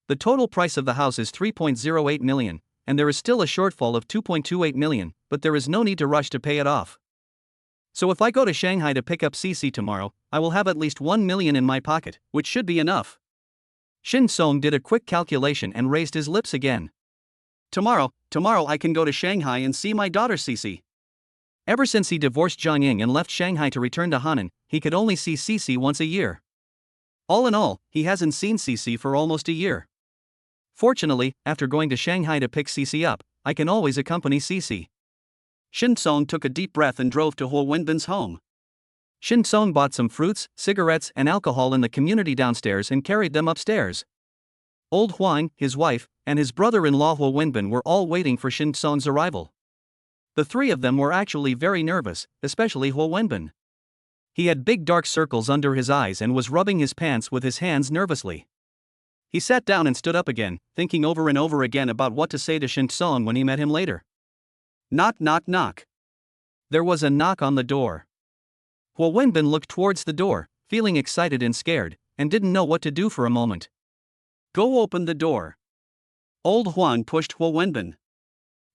[SPEAKER 2] The total price of the house is 3.08 million, and there is still a shortfall of 2.28 million, but there is no need to rush to pay it off. So if I go to Shanghai to pick up CC tomorrow, I will have at least 1 million in my pocket, which should be enough. Shin Song did a quick calculation and raised his lips again.
[SPEAKER 1] Tomorrow I can go to Shanghai and see my daughter CC.
[SPEAKER 2] Ever since he divorced Zhang Ying and left Shanghai to return to Hanan, he could only see CC once a year. All in all, he hasn't seen CC for almost a year. Fortunately, after going to Shanghai to pick CC up, I can always accompany CC.
[SPEAKER 1] Shin Song took a deep breath and drove to Hu Wenbin's home.
[SPEAKER 2] Shin Song bought some fruits, cigarettes, and alcohol in the community downstairs and carried them upstairs. Old Huang, his wife, and his brother-in-law Hu Wenbin were all waiting for Shin Song's arrival. The three of them were actually very nervous, especially Hu Wenbin. He had big dark circles under his eyes and was rubbing his pants with his hands nervously. He sat down and stood up again, thinking over and over again about what to say to Shin Song when he met him later.
[SPEAKER 1] Knock, knock, knock.
[SPEAKER 2] There was a knock on the door. Hu Wenbin looked towards the door, feeling excited and scared, and didn't know what to do for a moment.
[SPEAKER 1] Go open the door. Old Huang pushed Hu Wenbin.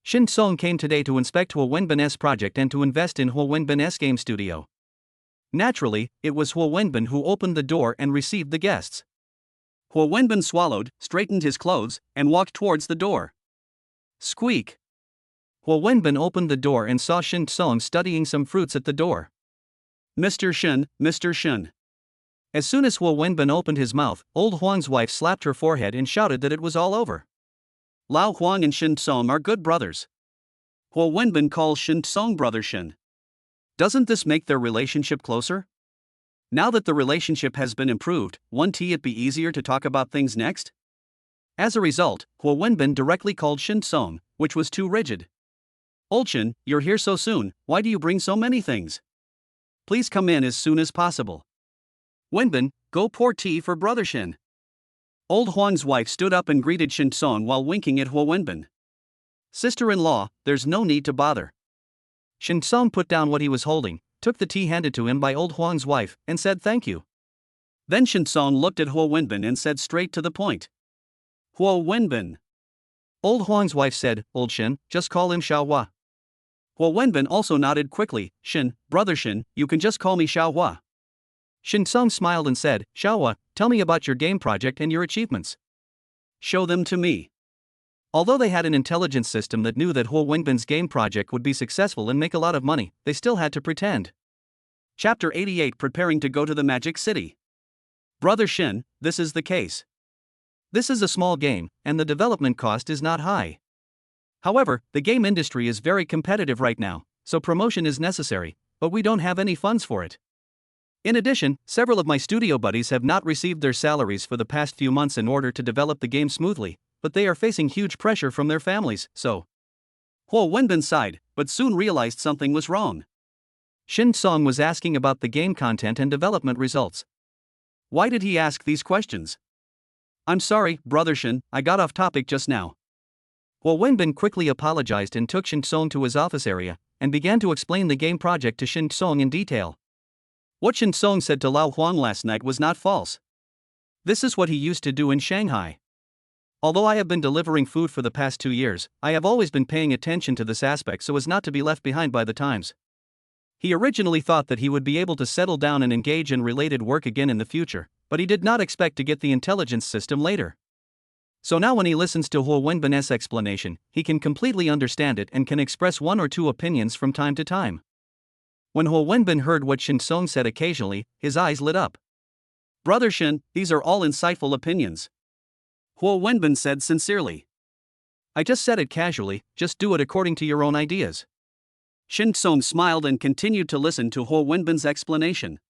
[SPEAKER 2] Shin Song came today to inspect Hu Wenbin's project and to invest in Hu Wenbin's game studio. Naturally, it was Hu Wenbin who opened the door and received the guests.
[SPEAKER 1] Hu Wenbin swallowed, straightened his clothes, and walked towards the door. Squeak.
[SPEAKER 2] Hu Wenbin opened the door and saw Shin Song studying some fruits at the door.
[SPEAKER 1] Mr. Shin, Mr. Shin.
[SPEAKER 2] As soon as Hu Wenbin opened his mouth, old Huang's wife slapped her forehead and shouted that it was all over.
[SPEAKER 1] Lao Huang and Shin Song are good brothers. Hu Wenbin calls Shin Song brother Shin. Doesn't this make their relationship closer? Now that the relationship has been improved, won't it be easier to talk about things next? As a result, Hu Wenbin directly called Shin Song, which was too rigid. Old Shin, you're here so soon, why do you bring so many things? Please come in as soon as possible. Wenbin, go pour tea for brother Shin. Old Huang's wife stood up and greeted Shin Song while winking at Hu Wenbin. Sister-in-law, there's no need to bother.
[SPEAKER 2] Shin Song put down what he was holding, took the tea handed to him by old Huang's wife, and said thank you.
[SPEAKER 1] Then Shin Song looked at Hu Wenbin and said straight to the point. Hu Wenbin.
[SPEAKER 2] Old Huang's wife said, Old Shin, just call him Xiao Hua.
[SPEAKER 1] Hu Wenbin also nodded quickly, Shin, brother Shin, you can just call me Xiao Hua.
[SPEAKER 2] Shin Song smiled and said, Xiao Hua, tell me about your game project and your achievements.
[SPEAKER 1] Show them to me.
[SPEAKER 2] Although they had an intelligence system that knew that Hu Wenbin's game project would be successful and make a lot of money, they still had to pretend.
[SPEAKER 1] Chapter 88 Preparing to go to the Magic City. Brother Shin, this is the case.
[SPEAKER 2] This is a small game, and the development cost is not high. However, the game industry is very competitive right now, so promotion is necessary, but we don't have any funds for it. In addition, several of my studio buddies have not received their salaries for the past few months in order to develop the game smoothly, but they are facing huge pressure from their families, so.
[SPEAKER 1] Huo Wenbin sighed, but soon realized something was wrong.
[SPEAKER 2] Shin Song was asking about the game content and development results.
[SPEAKER 1] Why did he ask these questions? I'm sorry, Brother Shin, I got off topic just now.
[SPEAKER 2] Huo Wenbin quickly apologized and took Shin Song to his office area, and began to explain the game project to Shin Song in detail.
[SPEAKER 1] What Shin Song said to Lao Huang last night was not false. This is what he used to do in Shanghai.
[SPEAKER 2] Although I have been delivering food for the past 2 years, I have always been paying attention to this aspect so as not to be left behind by the times. He originally thought that he would be able to settle down and engage in related work again in the future, but he did not expect to get the intelligence system later. So now when he listens to Huo Wenbin's explanation, he can completely understand it and can express one or two opinions from time to time. When Huo Wenbin heard what Shin Song said occasionally, his eyes lit up.
[SPEAKER 1] Brother Shin, these are all insightful opinions. Huo Wenbin said sincerely.
[SPEAKER 2] I just said it casually, just do it according to your own ideas.
[SPEAKER 1] Shin Song smiled and continued to listen to Huo Wenbin's explanation.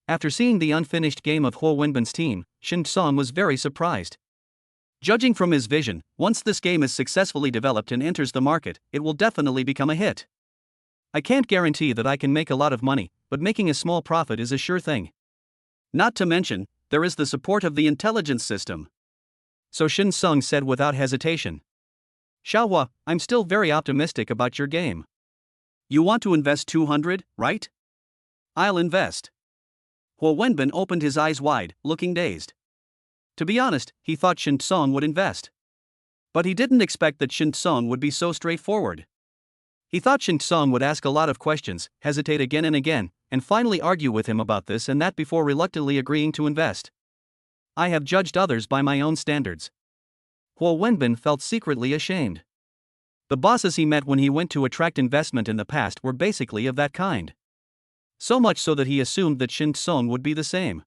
[SPEAKER 2] After seeing the unfinished game of Huo Wenbin's team, Shin Song was very surprised.
[SPEAKER 1] Judging from his vision, once this game is successfully developed and enters the market, it will definitely become a hit.
[SPEAKER 2] I can't guarantee that I can make a lot of money, but making a small profit is a sure thing.
[SPEAKER 1] Not to mention, there is the support of the intelligence system.
[SPEAKER 2] So Shin Song said without hesitation. Xiaohua, I'm still very optimistic about your game.
[SPEAKER 1] You want to invest 200, right? I'll invest. Huo Wenbin opened his eyes wide, looking dazed. To be honest, he thought Shin Song would invest. But he didn't expect that Shin Song would be so straightforward. He thought Shin Song would ask a lot of questions, hesitate again and again, and finally argue with him about this and that before reluctantly agreeing to invest. I have judged others by my own standards. Huo Wenbin felt secretly ashamed. The bosses he met when he went to attract investment in the past were basically of that kind. So much so that he assumed that Shin Song would be the same.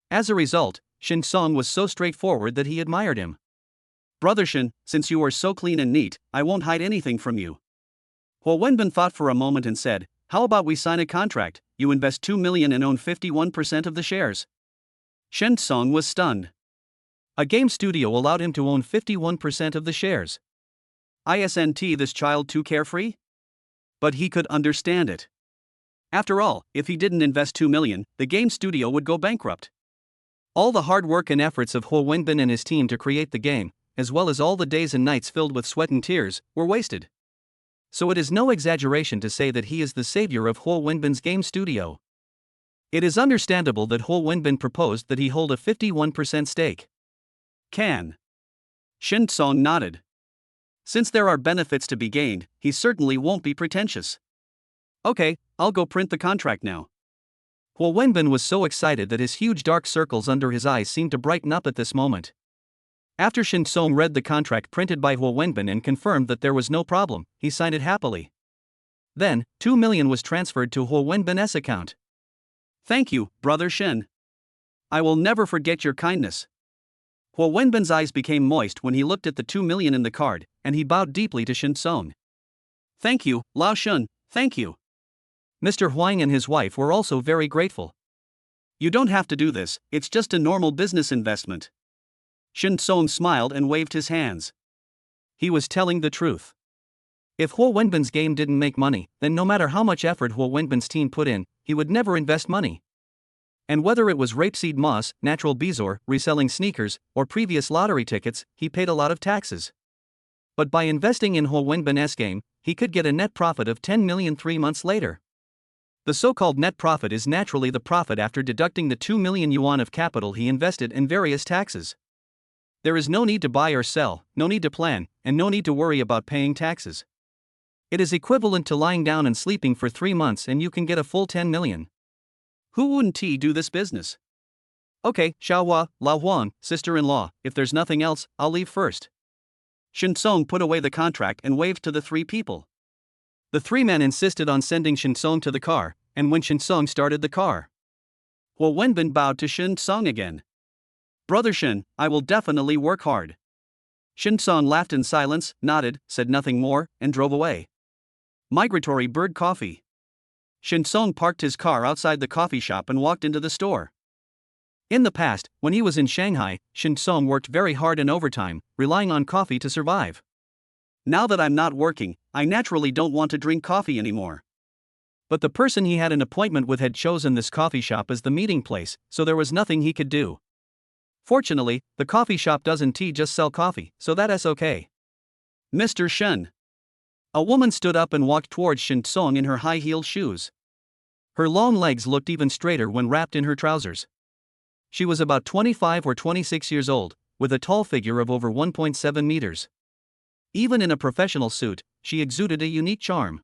[SPEAKER 1] As a result, Shin Song was so straightforward that he admired him. Brother Shin, since you are so clean and neat, I won't hide anything from you. Huo Wenbin thought for a moment and said, how about we sign a contract, you invest 2 million and own 51% of the shares? Shin Song was stunned.
[SPEAKER 2] A game studio allowed him to own 51% of the shares.
[SPEAKER 1] Isn't this child too carefree? But he could understand it. After all, if he didn't invest 2 million, the game studio would go bankrupt.
[SPEAKER 2] All the hard work and efforts of Huo Wenbin and his team to create the game, as well as all the days and nights filled with sweat and tears, were wasted. So it is no exaggeration to say that he is the savior of Huo Wenbin's game studio. It is understandable that Huo Wenbin proposed that he hold a 51% stake.
[SPEAKER 1] Can. Shin Song nodded. Since there are benefits to be gained, he certainly won't be pretentious. Okay, I'll go print the contract now.
[SPEAKER 2] Huo Wenbin was so excited that his huge dark circles under his eyes seemed to brighten up at this moment. After Shin Song read the contract printed by Huo Wenbin and confirmed that there was no problem, he signed it happily. Then, 2 million was transferred to Huo Wenbin's account.
[SPEAKER 1] Thank you, Brother Shin. I will never forget your kindness. Huo Wenbin's eyes became moist when he looked at the 2 million in the card, and he bowed deeply to Shin Song. Thank you, Lao Shun, thank you.
[SPEAKER 2] Mr. Huang and his wife were also very grateful.
[SPEAKER 1] You don't have to do this, it's just a normal business investment. Shin Song smiled and waved his hands.
[SPEAKER 2] He was telling the truth. If Huo Wenbin's game didn't make money, then no matter how much effort Huo Wenbin's team put in, he would never invest money. And whether it was rapeseed moss, natural bezoar, reselling sneakers, or previous lottery tickets, he paid a lot of taxes. But by investing in Huo Wenbin's game, he could get a net profit of 10 million 3 months later. The so-called net profit is naturally the profit after deducting the 2 million yuan of capital he invested in various taxes. There is no need to buy or sell, no need to plan, and no need to worry about paying taxes. It is equivalent to lying down and sleeping for 3 months and you can get a full 10 million.
[SPEAKER 1] Who wouldn't do this business?
[SPEAKER 2] Okay, Xiaohua, Lao Huang, sister-in-law, if there's nothing else, I'll leave first.
[SPEAKER 1] Shin Song put away the contract and waved to the 3 people.
[SPEAKER 2] The 3 men insisted on sending Shin Song to the car, and when Shin Song started the car,
[SPEAKER 1] Huo Wenbin bowed to Shin Song again. Brother Shin, I will definitely work hard. Shin Song laughed in silence, nodded, said nothing more, and drove away. Migratory bird coffee. Shin Song parked his car outside the coffee shop and walked into the store.
[SPEAKER 2] In the past, when he was in Shanghai, Shin Song worked very hard in overtime, relying on coffee to survive.
[SPEAKER 1] Now that I'm not working, I naturally don't want to drink coffee anymore.
[SPEAKER 2] But the person he had an appointment with had chosen this coffee shop as the meeting place, so there was nothing he could do. Fortunately, the coffee shop doesn't just sell coffee, so that's okay.
[SPEAKER 1] Mr. Shen. A woman stood up and walked towards Shin Song in her high-heeled shoes.
[SPEAKER 2] Her long legs looked even straighter when wrapped in her trousers. She was about 25 or 26 years old, with a tall figure of over 1.7 meters. Even in a professional suit, she exuded a unique charm.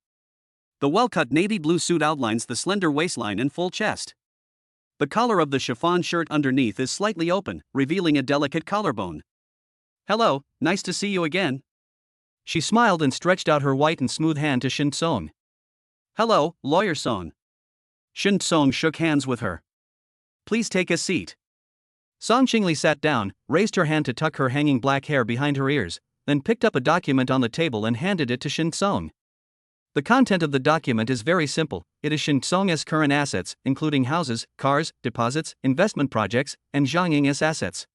[SPEAKER 1] The well-cut navy blue suit outlines the slender waistline and full chest. The collar of the chiffon shirt underneath is slightly open, revealing a delicate collarbone. Hello, nice to see you again.
[SPEAKER 2] She smiled and stretched out her white and smooth hand to Shin Song.
[SPEAKER 1] Hello, Lawyer Song. Shin Song shook hands with her. Please take a seat.
[SPEAKER 2] Song Qingli sat down, raised her hand to tuck her hanging black hair behind her ears, then picked up a document on the table and handed it to Shin Song. The content of the document is very simple. It is Shin Song's current assets, including houses, cars, deposits, investment projects, and Zhang Ying's assets.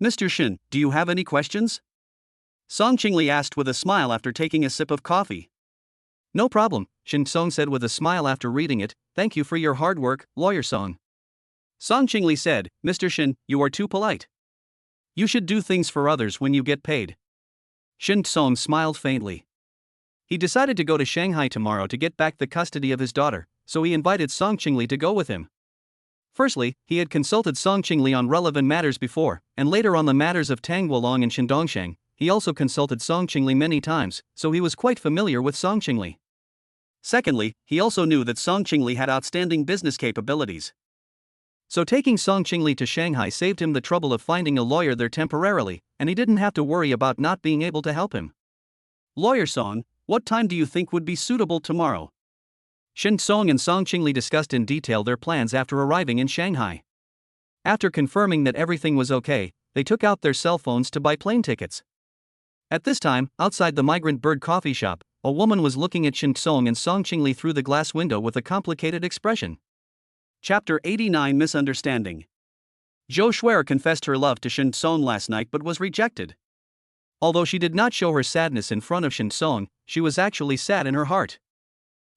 [SPEAKER 1] Mr. Shin, do you have any questions? Song Qingli asked with a smile after taking a sip of coffee.
[SPEAKER 2] No problem, Shin Song said with a smile after reading it. Thank you for your hard work, Lawyer Song.
[SPEAKER 1] Song Qingli said, Mr. Shin, you are too polite.
[SPEAKER 2] You should do things for others when you get paid.
[SPEAKER 1] Shin Song smiled faintly.
[SPEAKER 2] He decided to go to Shanghai tomorrow to get back the custody of his daughter, so he invited Song Qingli to go with him. Firstly, he had consulted Song Qingli on relevant matters before, and later on the matters of Tang Wolong and Shindongshan. He also consulted Song Qingli many times, so he was quite familiar with Song Qingli.
[SPEAKER 1] Secondly, he also knew that Song Qingli had outstanding business capabilities.
[SPEAKER 2] So taking Song Qingli to Shanghai saved him the trouble of finding a lawyer there temporarily, and he didn't have to worry about not being able to help him.
[SPEAKER 1] Lawyer Song, what time do you think would be suitable tomorrow?
[SPEAKER 2] Shin Song and Song Qingli discussed in detail their plans after arriving in Shanghai. After confirming that everything was okay, they took out their cell phones to buy plane tickets. At this time, outside the Migrant Bird coffee shop, a woman was looking at Shin Song and Song Qingli through the glass window with a complicated expression.
[SPEAKER 1] Chapter 89 Misunderstanding. Zhou Shuer confessed her love to Shin Song last night but was rejected.
[SPEAKER 2] Although she did not show her sadness in front of Shin Song, she was actually sad in her heart.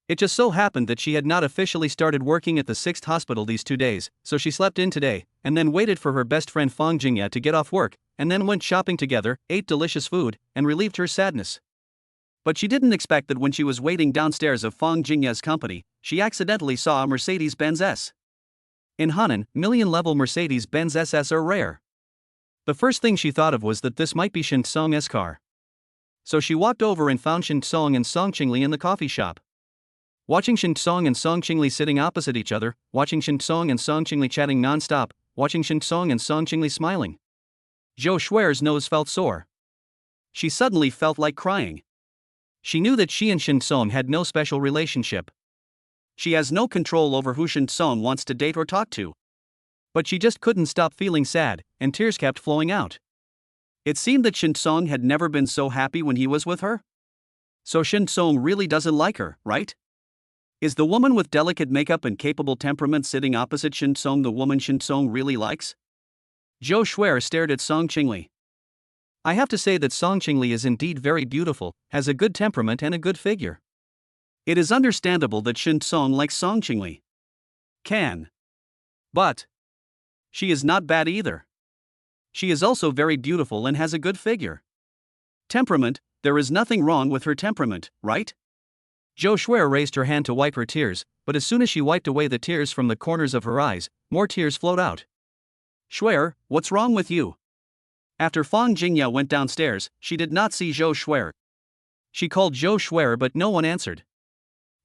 [SPEAKER 2] It just so happened that she had not officially started working at the 6th hospital these 2 days, so she slept in today, and then waited for her best friend Fang Jingya to get off work, and then went shopping together, ate delicious food, and relieved her sadness. But she didn't expect that when she was waiting downstairs of Fang Jingya's company, she accidentally saw a Mercedes-Benz S. In Henan, million-level Mercedes-Benz SS are rare. The first thing she thought of was that this might be Shin Song's car. So she walked over and found Shin Song and Song Qingli in the coffee shop. Watching Shin Song and Song Qingli sitting opposite each other, watching Shin Song and Song Qingli chatting non-stop, watching Shin Song and Song Qingli smiling. Zhou Shuer's nose felt sore.
[SPEAKER 1] She suddenly felt like crying.
[SPEAKER 2] She knew that she and Shin Song had no special relationship.
[SPEAKER 1] She has no control over who Shin Song wants to date or talk to.
[SPEAKER 2] But she just couldn't stop feeling sad, and tears kept flowing out.
[SPEAKER 1] It seemed that Shin Song had never been so happy when he was with her. So Shin Song really doesn't like her, right? Is the woman with delicate makeup and capable temperament sitting opposite Shin Song the woman Shin Song really likes? Zhou Shuer stared at Song Qingli.
[SPEAKER 2] I have to say that Song Qingli is indeed very beautiful, has a good temperament and a good figure.
[SPEAKER 1] It is understandable that Shin Song likes Song Qingli. But she is not bad either. She is also very beautiful and has a good figure. Temperament, there is nothing wrong with her temperament, right?
[SPEAKER 2] Zhou Shuer raised her hand to wipe her tears, but as soon as she wiped away the tears from the corners of her eyes, more tears flowed out.
[SPEAKER 1] Shuer, what's wrong with you? After Fang Jingya went downstairs, she did not see Zhou Shuer.
[SPEAKER 2] She called Zhou Shuer but no one answered.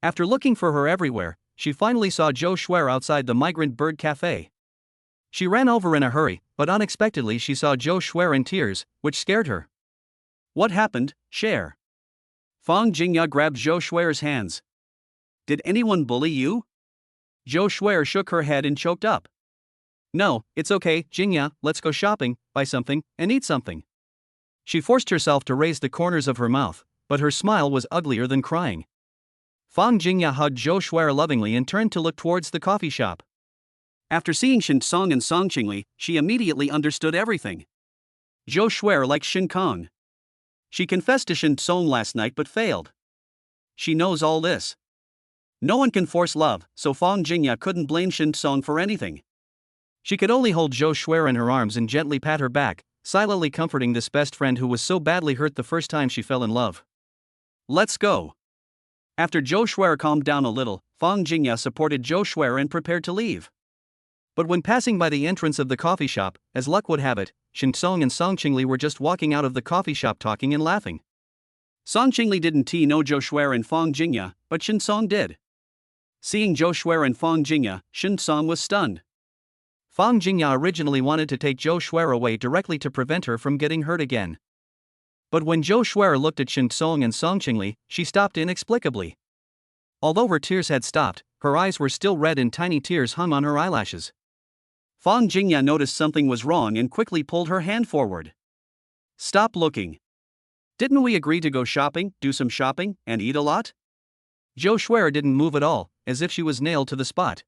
[SPEAKER 2] After looking for her everywhere, she finally saw Zhou Shuer outside the Migrant Bird Cafe. She ran over in a hurry, but unexpectedly she saw Zhou Shuer in tears, which scared her.
[SPEAKER 1] What happened, Cher? Fang Jingya grabbed Zhou Shuer's hands. Did anyone bully you? Zhou Shuer shook her head and choked up.
[SPEAKER 2] No, it's okay, Jingya, let's go shopping, buy something, and eat something. She forced herself to raise the corners of her mouth, but her smile was uglier than crying. Fang Jingya hugged Zhou Shuai lovingly and turned to look towards the coffee shop.
[SPEAKER 1] After seeing Shen Song and Song Qingli, she immediately understood everything. Zhou Shuai likes Shen Kong. She confessed to Shen Song last night but failed. She knows all this. No one can force love, so Fang Jingya couldn't blame Shen Song for anything.
[SPEAKER 2] She could only hold Zhou Shuai in her arms and gently pat her back, silently comforting this best friend who was so badly hurt the first time she fell in love.
[SPEAKER 1] Let's go. After Zhou Shuai calmed down a little, Fang Jingya supported Zhou Shuai and prepared to leave.
[SPEAKER 2] But when passing by the entrance of the coffee shop, as luck would have it, Shen Song and Song Qingli were just walking out of the coffee shop talking and laughing.
[SPEAKER 1] Song Qingli didn't know Zhou Shuai and Fang Jingya, but Shen Song did. Seeing Zhou Shuai and Fang Jingya, Shen Song was stunned.
[SPEAKER 2] Fang Jingya originally wanted to take Zhou Shuai away directly to prevent her from getting hurt again. But when Zhou Shuai looked at Shen Song and Song Qingli, she stopped inexplicably. Although her tears had stopped, her eyes were still red and tiny tears hung on her eyelashes.
[SPEAKER 1] Fang Jingya noticed something was wrong and quickly pulled her hand forward. Stop looking. Didn't we agree to go shopping, do some shopping, and eat a lot?
[SPEAKER 2] Zhou Shuai didn't move at all, as if she was nailed to the spot.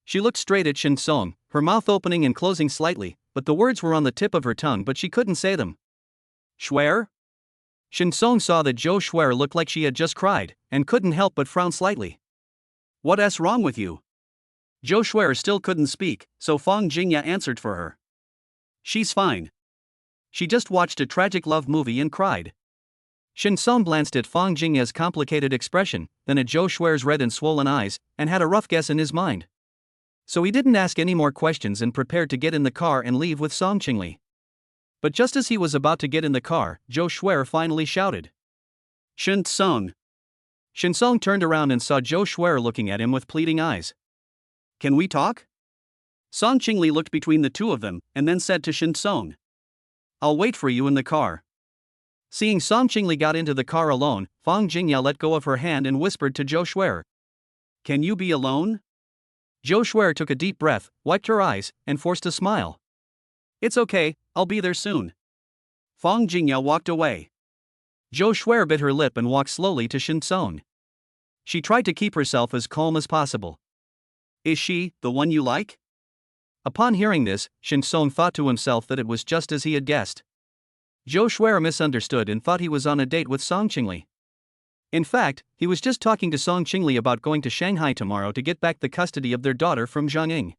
[SPEAKER 2] She looked straight at Shen Song, her mouth opening and closing slightly, but the words were on the tip of her tongue but she couldn't say them.
[SPEAKER 1] Shuai?
[SPEAKER 2] Shen Song saw that Zhou Shuai looked like she had just cried, and couldn't help but frown slightly.
[SPEAKER 1] What's wrong with you? Zhou Shuai still couldn't speak, so Fang Jingya answered for her. She's fine. She just watched a tragic love movie and cried.
[SPEAKER 2] Shen Song glanced at Fang Jingya's complicated expression, then at Zhou Shuai's red and swollen eyes, and had a rough guess in his mind. So he didn't ask any more questions and prepared to get in the car and leave with Song Qingli. But just as he was about to get in the car, Zhou Shuai finally shouted.
[SPEAKER 1] Shen Song.
[SPEAKER 2] Shen Song turned around and saw Zhou Shuai looking at him with pleading eyes.
[SPEAKER 1] Can we talk? Song Qingli looked between the two of them, and then said to Shen Song. I'll wait for you in the car.
[SPEAKER 2] Seeing Song Qingli got into the car alone, Fang Jingya let go of her hand and whispered to Zhou Shuai.
[SPEAKER 1] Can you be alone?
[SPEAKER 2] Zhou Shuai took a deep breath, wiped her eyes, and forced a smile.
[SPEAKER 1] It's okay, I'll be there soon. Fang Jingya walked away.
[SPEAKER 2] Zhou Shuai bit her lip and walked slowly to Shen Song. She tried to keep herself as calm as possible.
[SPEAKER 1] Is she the one you like?
[SPEAKER 2] Upon hearing this, Shen Song thought to himself that it was just as he had guessed. Zhou Shuai misunderstood and thought he was on a date with Song Qingli. In fact, he was just talking to Song Qingli about going to Shanghai tomorrow to get back the custody of their daughter from Zhang Ying.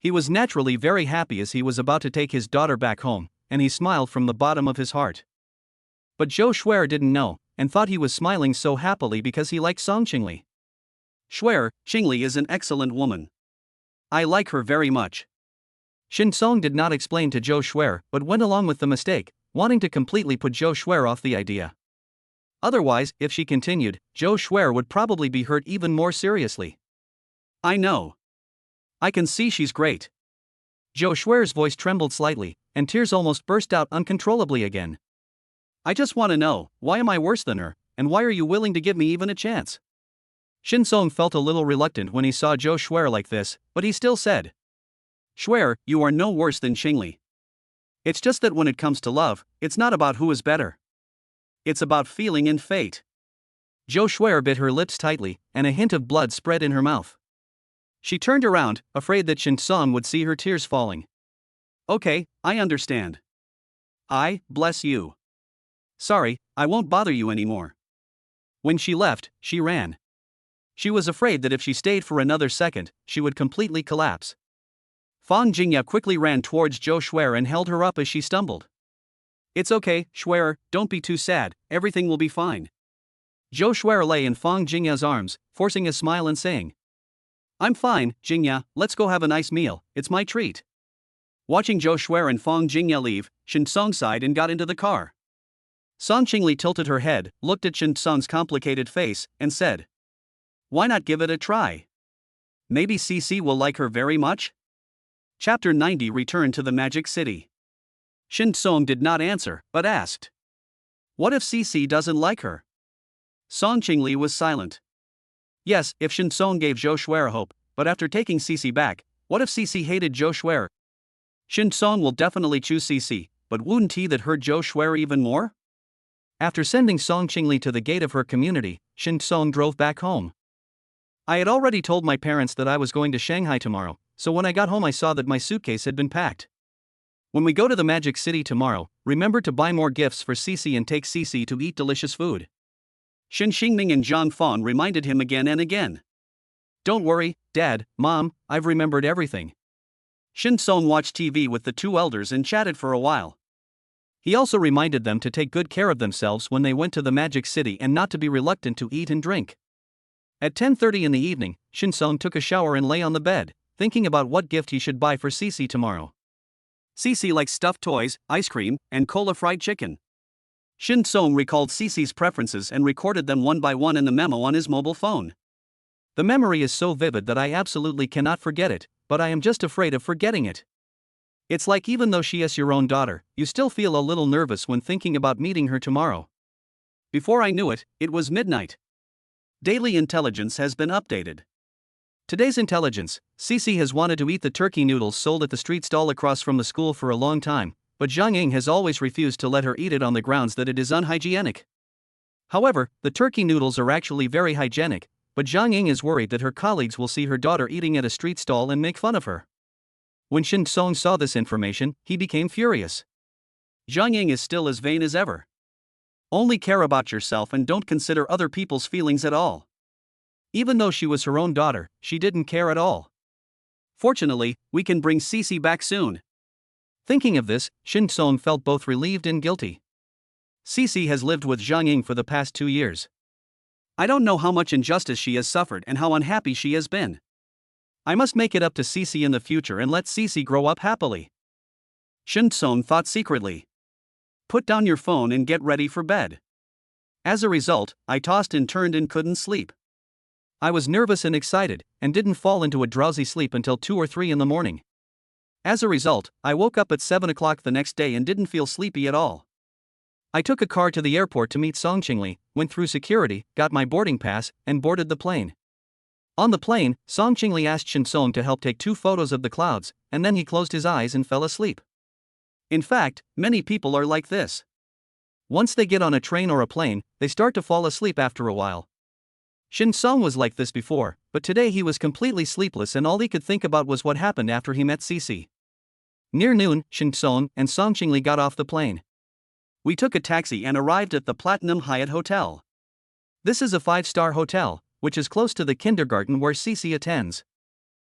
[SPEAKER 2] He was naturally very happy as he was about to take his daughter back home, and he smiled from the bottom of his heart. But Zhou Shuai didn't know, and thought he was smiling so happily because he liked Song Qingli.
[SPEAKER 1] Shuai, Qingli is an excellent woman. I like her very much.
[SPEAKER 2] Shen Song did not explain to Zhou Shuai but went along with the mistake, wanting to completely put Zhou Shuai off the idea. Otherwise, if she continued, Zhou Shuai would probably be hurt even more seriously.
[SPEAKER 1] I know. I can see she's great.
[SPEAKER 2] Zhou Shuai's voice trembled slightly, and tears almost burst out uncontrollably again.
[SPEAKER 1] I just want to know, why am I worse than her, and why are you willing to give me even a chance?
[SPEAKER 2] Shen Song felt a little reluctant when he saw Zhou Shuai like this, but he still said.
[SPEAKER 1] Shuai, you are no worse than Qingli. It's just that when it comes to love, it's not about who is better. It's about feeling and fate.
[SPEAKER 2] Zhou Shuai bit her lips tightly, and a hint of blood spread in her mouth. She turned around, afraid that Shen Song would see her tears falling.
[SPEAKER 1] Okay, I understand. Bless you. Sorry, I won't bother you anymore.
[SPEAKER 2] When she left, she ran. She was afraid that if she stayed for another second, she would completely collapse.
[SPEAKER 1] Fang Jingya quickly ran towards Zhou Shuai and held her up as she stumbled. It's okay, Shuai, don't be too sad, everything will be fine.
[SPEAKER 2] Zhou Shuai lay in Fang Jingya's arms, forcing a smile and saying.
[SPEAKER 1] I'm fine, Jingya, let's go have a nice meal, it's my treat. Watching Zhou Shuai and Fang Jingya leave, Shen Song sighed and got into the car. Song Qingli tilted her head, looked at Shen Song's complicated face, and said. Why not give it a try? Maybe CC will like her very much? Chapter 90 Return to the Magic City. Shen Song did not answer, but asked. What if CC doesn't like her? Song Qingli was silent. Yes, if Shen Song gave Zhou Shuai hope, but after taking CC back, what if CC hated Zhou Shuai? Shen Song will definitely choose CC, but wouldn't he that hurt Zhou Shuai even more?
[SPEAKER 2] After sending Song Qingli to the gate of her community, Shin Song drove back home. I had already told my parents that I was going to Shanghai tomorrow, so when I got home I saw that my suitcase had been packed. When we go to the Magic City tomorrow, remember to buy more gifts for Cece and take Cece to eat delicious food.
[SPEAKER 1] Shin Xingming and Zhang Fan reminded him again and again.
[SPEAKER 2] Don't worry, Dad, Mom, I've remembered everything.
[SPEAKER 1] Shin Song watched TV with the two elders and chatted for a while.
[SPEAKER 2] He also reminded them to take good care of themselves when they went to the Magic City and not to be reluctant to eat and drink. At 10:30 in the evening, Shin Song took a shower and lay on the bed, thinking about what gift he should buy for Cece tomorrow.
[SPEAKER 1] Cece likes stuffed toys, ice cream, and cola fried chicken. Shin Song recalled Cece's preferences and recorded them one by one in the memo on his mobile phone.
[SPEAKER 2] The memory is so vivid that I absolutely cannot forget it, but I am just afraid of forgetting it. It's like even though she is your own daughter, you still feel a little nervous when thinking about meeting her tomorrow.
[SPEAKER 1] Before I knew it, it was midnight. Daily intelligence has been updated.
[SPEAKER 2] Today's intelligence: Cece has wanted to eat the turkey noodles sold at the street stall across from the school for a long time, but Zhang Ying has always refused to let her eat it on the grounds that it is unhygienic. However, the turkey noodles are actually very hygienic, but Zhang Ying is worried that her colleagues will see her daughter eating at a street stall and make fun of her. When Shin Song saw this information, he became furious.
[SPEAKER 1] Zhang Ying is still as vain as ever. Only care about yourself and don't consider other people's feelings at all.
[SPEAKER 2] Even though she was her own daughter, she didn't care at all.
[SPEAKER 1] Fortunately, we can bring Cece back soon.
[SPEAKER 2] Thinking of this, Shin Song felt both relieved and guilty. Cece has lived with Zhang Ying for the past 2 years.
[SPEAKER 1] I don't know how much injustice she has suffered and how unhappy she has been.
[SPEAKER 2] I must make it up to Cece in the future and let Cece grow up happily.
[SPEAKER 1] Shin Song thought secretly. Put down your phone and get ready for bed. As a result, I tossed and turned and couldn't sleep.
[SPEAKER 2] I was nervous and excited, and didn't fall into a drowsy sleep until 2 or 3 in the morning. As a result, I woke up at 7 o'clock the next day and didn't feel sleepy at all. I took a car to the airport to meet Song Qingli, went through security, got my boarding pass, and boarded the plane. On the plane, Song Qingli asked Shin Song to help take 2 photos of the clouds, and then he closed his eyes and fell asleep.
[SPEAKER 1] In fact, many people are like this.
[SPEAKER 2] Once they get on a train or a plane, they start to fall asleep after a while. Shin Song was like this before, but today he was completely sleepless and all he could think about was what happened after he met Cece. Near noon, Shin Song and Song Qingli got off the plane.
[SPEAKER 1] We took a taxi and arrived at the Platinum Hyatt Hotel.
[SPEAKER 2] This is a 5-star hotel, which is close to the kindergarten where Cece attends.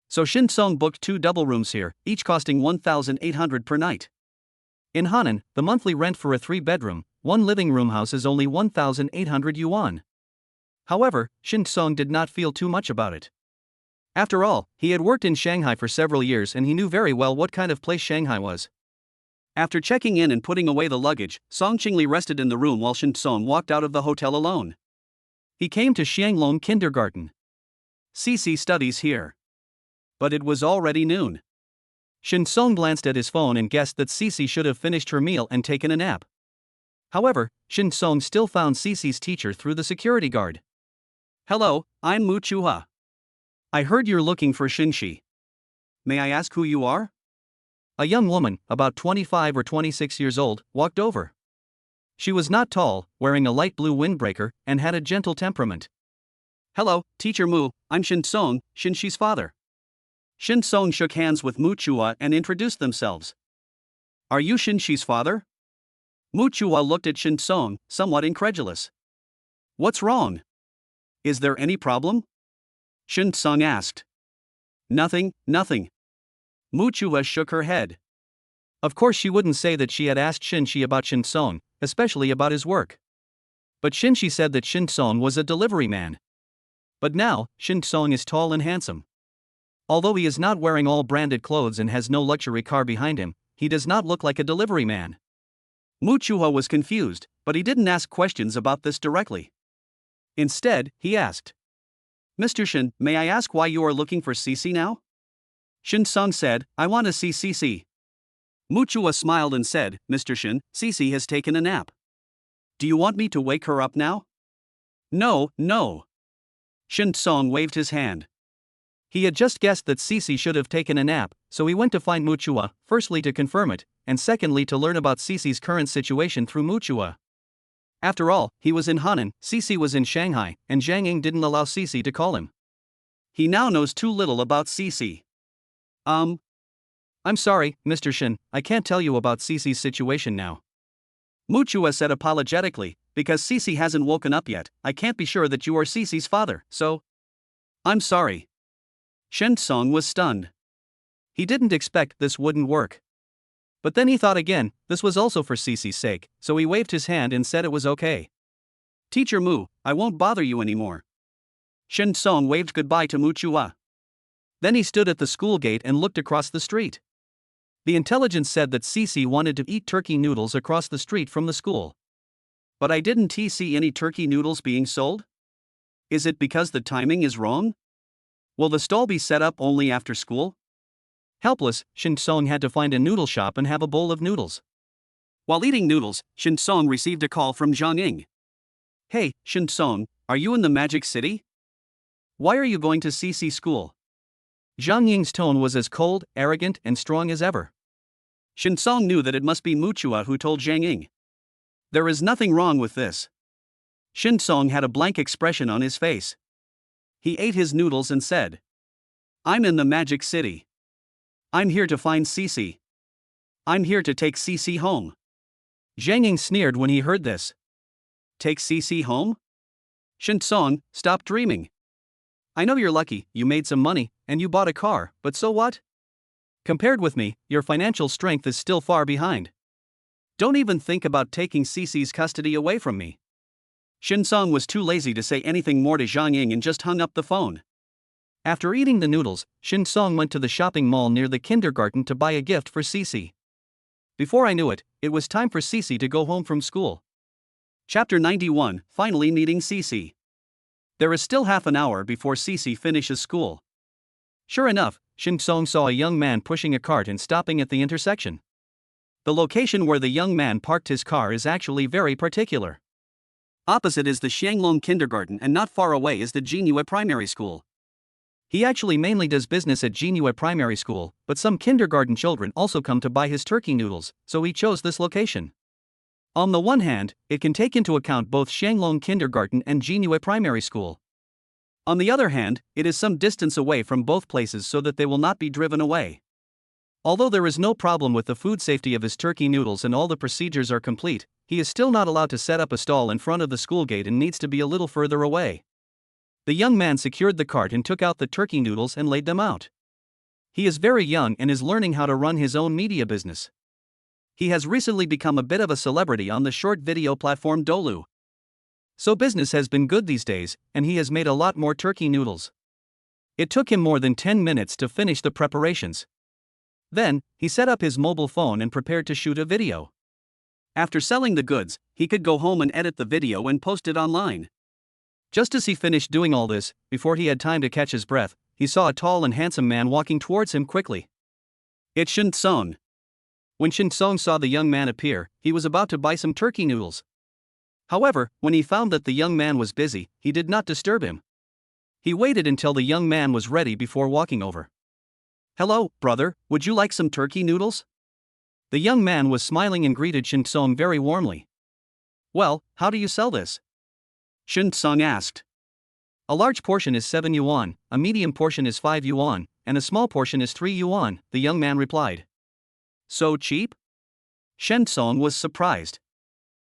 [SPEAKER 1] So Shin Song booked 2 double rooms here, each costing 1,800 per night.
[SPEAKER 2] In Hanan, the monthly rent for a 3-bedroom, 1 living room house is only 1,800 yuan. However, Shin Song did not feel too much about it. After all, he had worked in Shanghai for several years and he knew very well what kind of place Shanghai was.
[SPEAKER 1] After checking in and putting away the luggage, Song Qingli rested in the room while Shin Song walked out of the hotel alone.
[SPEAKER 2] He came to Xianglong Kindergarten.
[SPEAKER 1] Cece studies here. But it was already noon.
[SPEAKER 2] Shin Song glanced at his phone and guessed that Cece should have finished her meal and taken a nap. However, Shin Song still found Cece's teacher through the security guard.
[SPEAKER 1] Hello, I'm Mu Chuha. I heard you're looking for Shinshi. May I ask who you are?
[SPEAKER 2] A young woman, about 25 or 26 years old, walked over. She was not tall, wearing a light blue windbreaker, and had a gentle temperament.
[SPEAKER 1] Hello, Teacher Mu, I'm Shin Song, Shinshi's father. Shin Song shook hands with Mu Chua and introduced themselves. Are you Shinshi's father? Mu Chua looked at Shin Song, somewhat incredulous. What's wrong? Is there any problem? Shin Song asked. Nothing. Mu Chua shook her head.
[SPEAKER 2] Of course she wouldn't say that she had asked Shinshi about Shin Song, especially about his work. But Shinshi said that Shin Song was a delivery man. But now, Shin Song is tall and handsome. Although he is not wearing all branded clothes and has no luxury car behind him, he does not look like a delivery man.
[SPEAKER 1] Mu Chua was confused, but he didn't ask questions about this directly. Instead, he asked, Mr. Shin, may I ask why you are looking for Cece now? Shin Song said, I want to see Cece. Mu Chua smiled and said, Mr. Shin, Cece has taken a nap. Do you want me to wake her up now? No. Shin Song waved his hand.
[SPEAKER 2] He had just guessed that Cece should have taken a nap, so he went to find Mu Chua, firstly to confirm it, and secondly to learn about Cece's current situation through Mu Chua. After all, he was in Henan, Cici was in Shanghai, and Zhang Ying didn't allow Cici to call him.
[SPEAKER 1] He now knows too little about Cici.
[SPEAKER 2] I'm sorry, Mr. Shin, I can't tell you about Cici's situation now.
[SPEAKER 1] Muchua said apologetically, because Cici hasn't woken up yet, I can't be sure that you are Cici's father, so. I'm sorry. Shen Song was stunned.
[SPEAKER 2] He didn't expect this wouldn't work. But then he thought again, this was also for Cici's sake, so he waved his hand and said it was okay.
[SPEAKER 1] Teacher Mu, I won't bother you anymore. Shen Song waved goodbye to Muchua.
[SPEAKER 2] Then he stood at the school gate and looked across the street. The intelligence said that Cici wanted to eat turkey noodles across the street from the school.
[SPEAKER 1] But I didn't see any turkey noodles being sold? Is it because the timing is wrong? Will the stall be set up only after school?
[SPEAKER 2] Helpless, Shin Song had to find a noodle shop and have a bowl of noodles.
[SPEAKER 1] While eating noodles, Shin Song received a call from Zhang Ying. Hey, Shin Song, are you in the Magic City? Why are you going to CC school?
[SPEAKER 2] Zhang Ying's tone was as cold, arrogant, and strong as ever.
[SPEAKER 1] Shin Song knew that it must be Muchua who told Zhang Ying. There is nothing wrong with this. Shin Song had a blank expression on his face. He ate his noodles and said, I'm in the Magic City. I'm here to find Cici. I'm here to take Cici home.
[SPEAKER 2] Zhang Ying sneered when he heard this.
[SPEAKER 1] Take Cici home? Shin Song, stop dreaming. I know you're lucky, you made some money, and you bought a car, but so what?
[SPEAKER 2] Compared with me, your financial strength is still far behind.
[SPEAKER 1] Don't even think about taking Cici's custody away from me. Shin Song was too lazy to say anything more to Zhang Ying and just hung up the phone.
[SPEAKER 2] After eating the noodles, Shin Song went to the shopping mall near the kindergarten to buy a gift for Cici. Before I knew it, it was time for Cici to go home from school.
[SPEAKER 1] Chapter 91, Finally Meeting Cici. There is still half an hour before Cici finishes school.
[SPEAKER 2] Sure enough, Shin Song saw a young man pushing a cart and stopping at the intersection. The location where the young man parked his car is actually very particular.
[SPEAKER 1] Opposite is the Xianglong Kindergarten and not far away is the Jinhua Primary School.
[SPEAKER 2] He actually mainly does business at Jinhua Primary School, but some kindergarten children also come to buy his turkey noodles, so he chose this location. On the one hand, it can take into account both Xianglong Kindergarten and Jinhua Primary School. On the other hand, it is some distance away from both places so that they will not be driven away. Although there is no problem with the food safety of his turkey noodles and all the procedures are complete, he is still not allowed to set up a stall in front of the school gate and needs to be a little further away. The young man secured the cart and took out the turkey noodles and laid them out. He is very young and is learning how to run his own media business. He has recently become a bit of a celebrity on the short video platform Dolu. So business has been good these days, and he has made a lot more turkey noodles. It took him more than 10 minutes to finish the preparations. Then, he set up his mobile phone and prepared to shoot a video. After selling the goods, he could go home and edit the video and post it online. Just as he finished doing all this, before he had time to catch his breath, he saw a tall and handsome man walking towards him quickly.
[SPEAKER 1] It's Shin Song.
[SPEAKER 2] When Shin Song saw the young man appear, he was about to buy some turkey noodles. However, when he found that the young man was busy, he did not disturb him. He waited until the young man was ready before walking over.
[SPEAKER 1] Hello, brother, would you like some turkey noodles?
[SPEAKER 2] The young man was smiling and greeted Shin Song very warmly.
[SPEAKER 1] Well, how do you sell this? Shin Song asked.
[SPEAKER 2] A large portion is 7 yuan, a medium portion is 5 yuan, and a small portion is 3 yuan, the young man replied.
[SPEAKER 1] So cheap? Shen Song was surprised.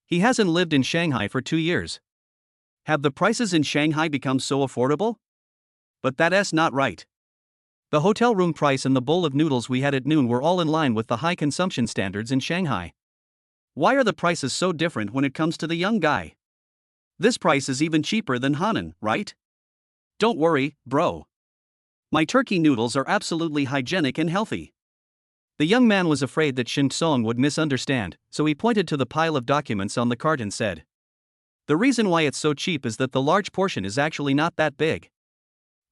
[SPEAKER 2] He hasn't lived in Shanghai for 2 years.
[SPEAKER 1] Have the prices in Shanghai become so affordable? But that's not right.
[SPEAKER 2] The hotel room price and the bowl of noodles we had at noon were all in line with the high consumption standards in Shanghai.
[SPEAKER 1] Why are the prices so different when it comes to the young guy? This price is even cheaper than Hanan, right? Don't worry, bro. My turkey noodles are absolutely hygienic and healthy.
[SPEAKER 2] The young man was afraid that Shin Song would misunderstand, so he pointed to the pile of documents on the cart and said, The reason why it's so cheap is that the large portion is actually not that big.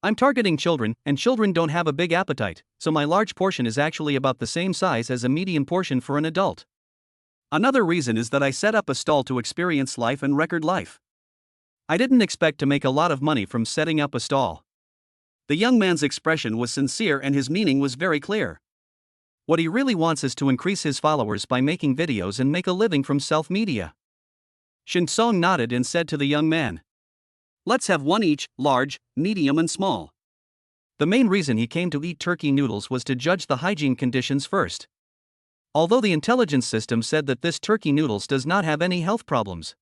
[SPEAKER 2] I'm targeting children, and children don't have a big appetite, so my large portion is actually about the same size as a medium portion for an adult.
[SPEAKER 1] Another reason is that I set up a stall to experience life and record life.
[SPEAKER 2] I didn't expect to make a lot of money from setting up a stall.
[SPEAKER 1] The young man's expression was sincere and his meaning was very clear.
[SPEAKER 2] What he really wants is to increase his followers by making videos and make a living from self-media.
[SPEAKER 1] Shin Song nodded and said to the young man, "Let's have one each, large, medium and small."
[SPEAKER 2] The main reason he came to eat turkey noodles was to judge the hygiene conditions first. Although the intelligence system said that this turkey noodles does not have any health problems.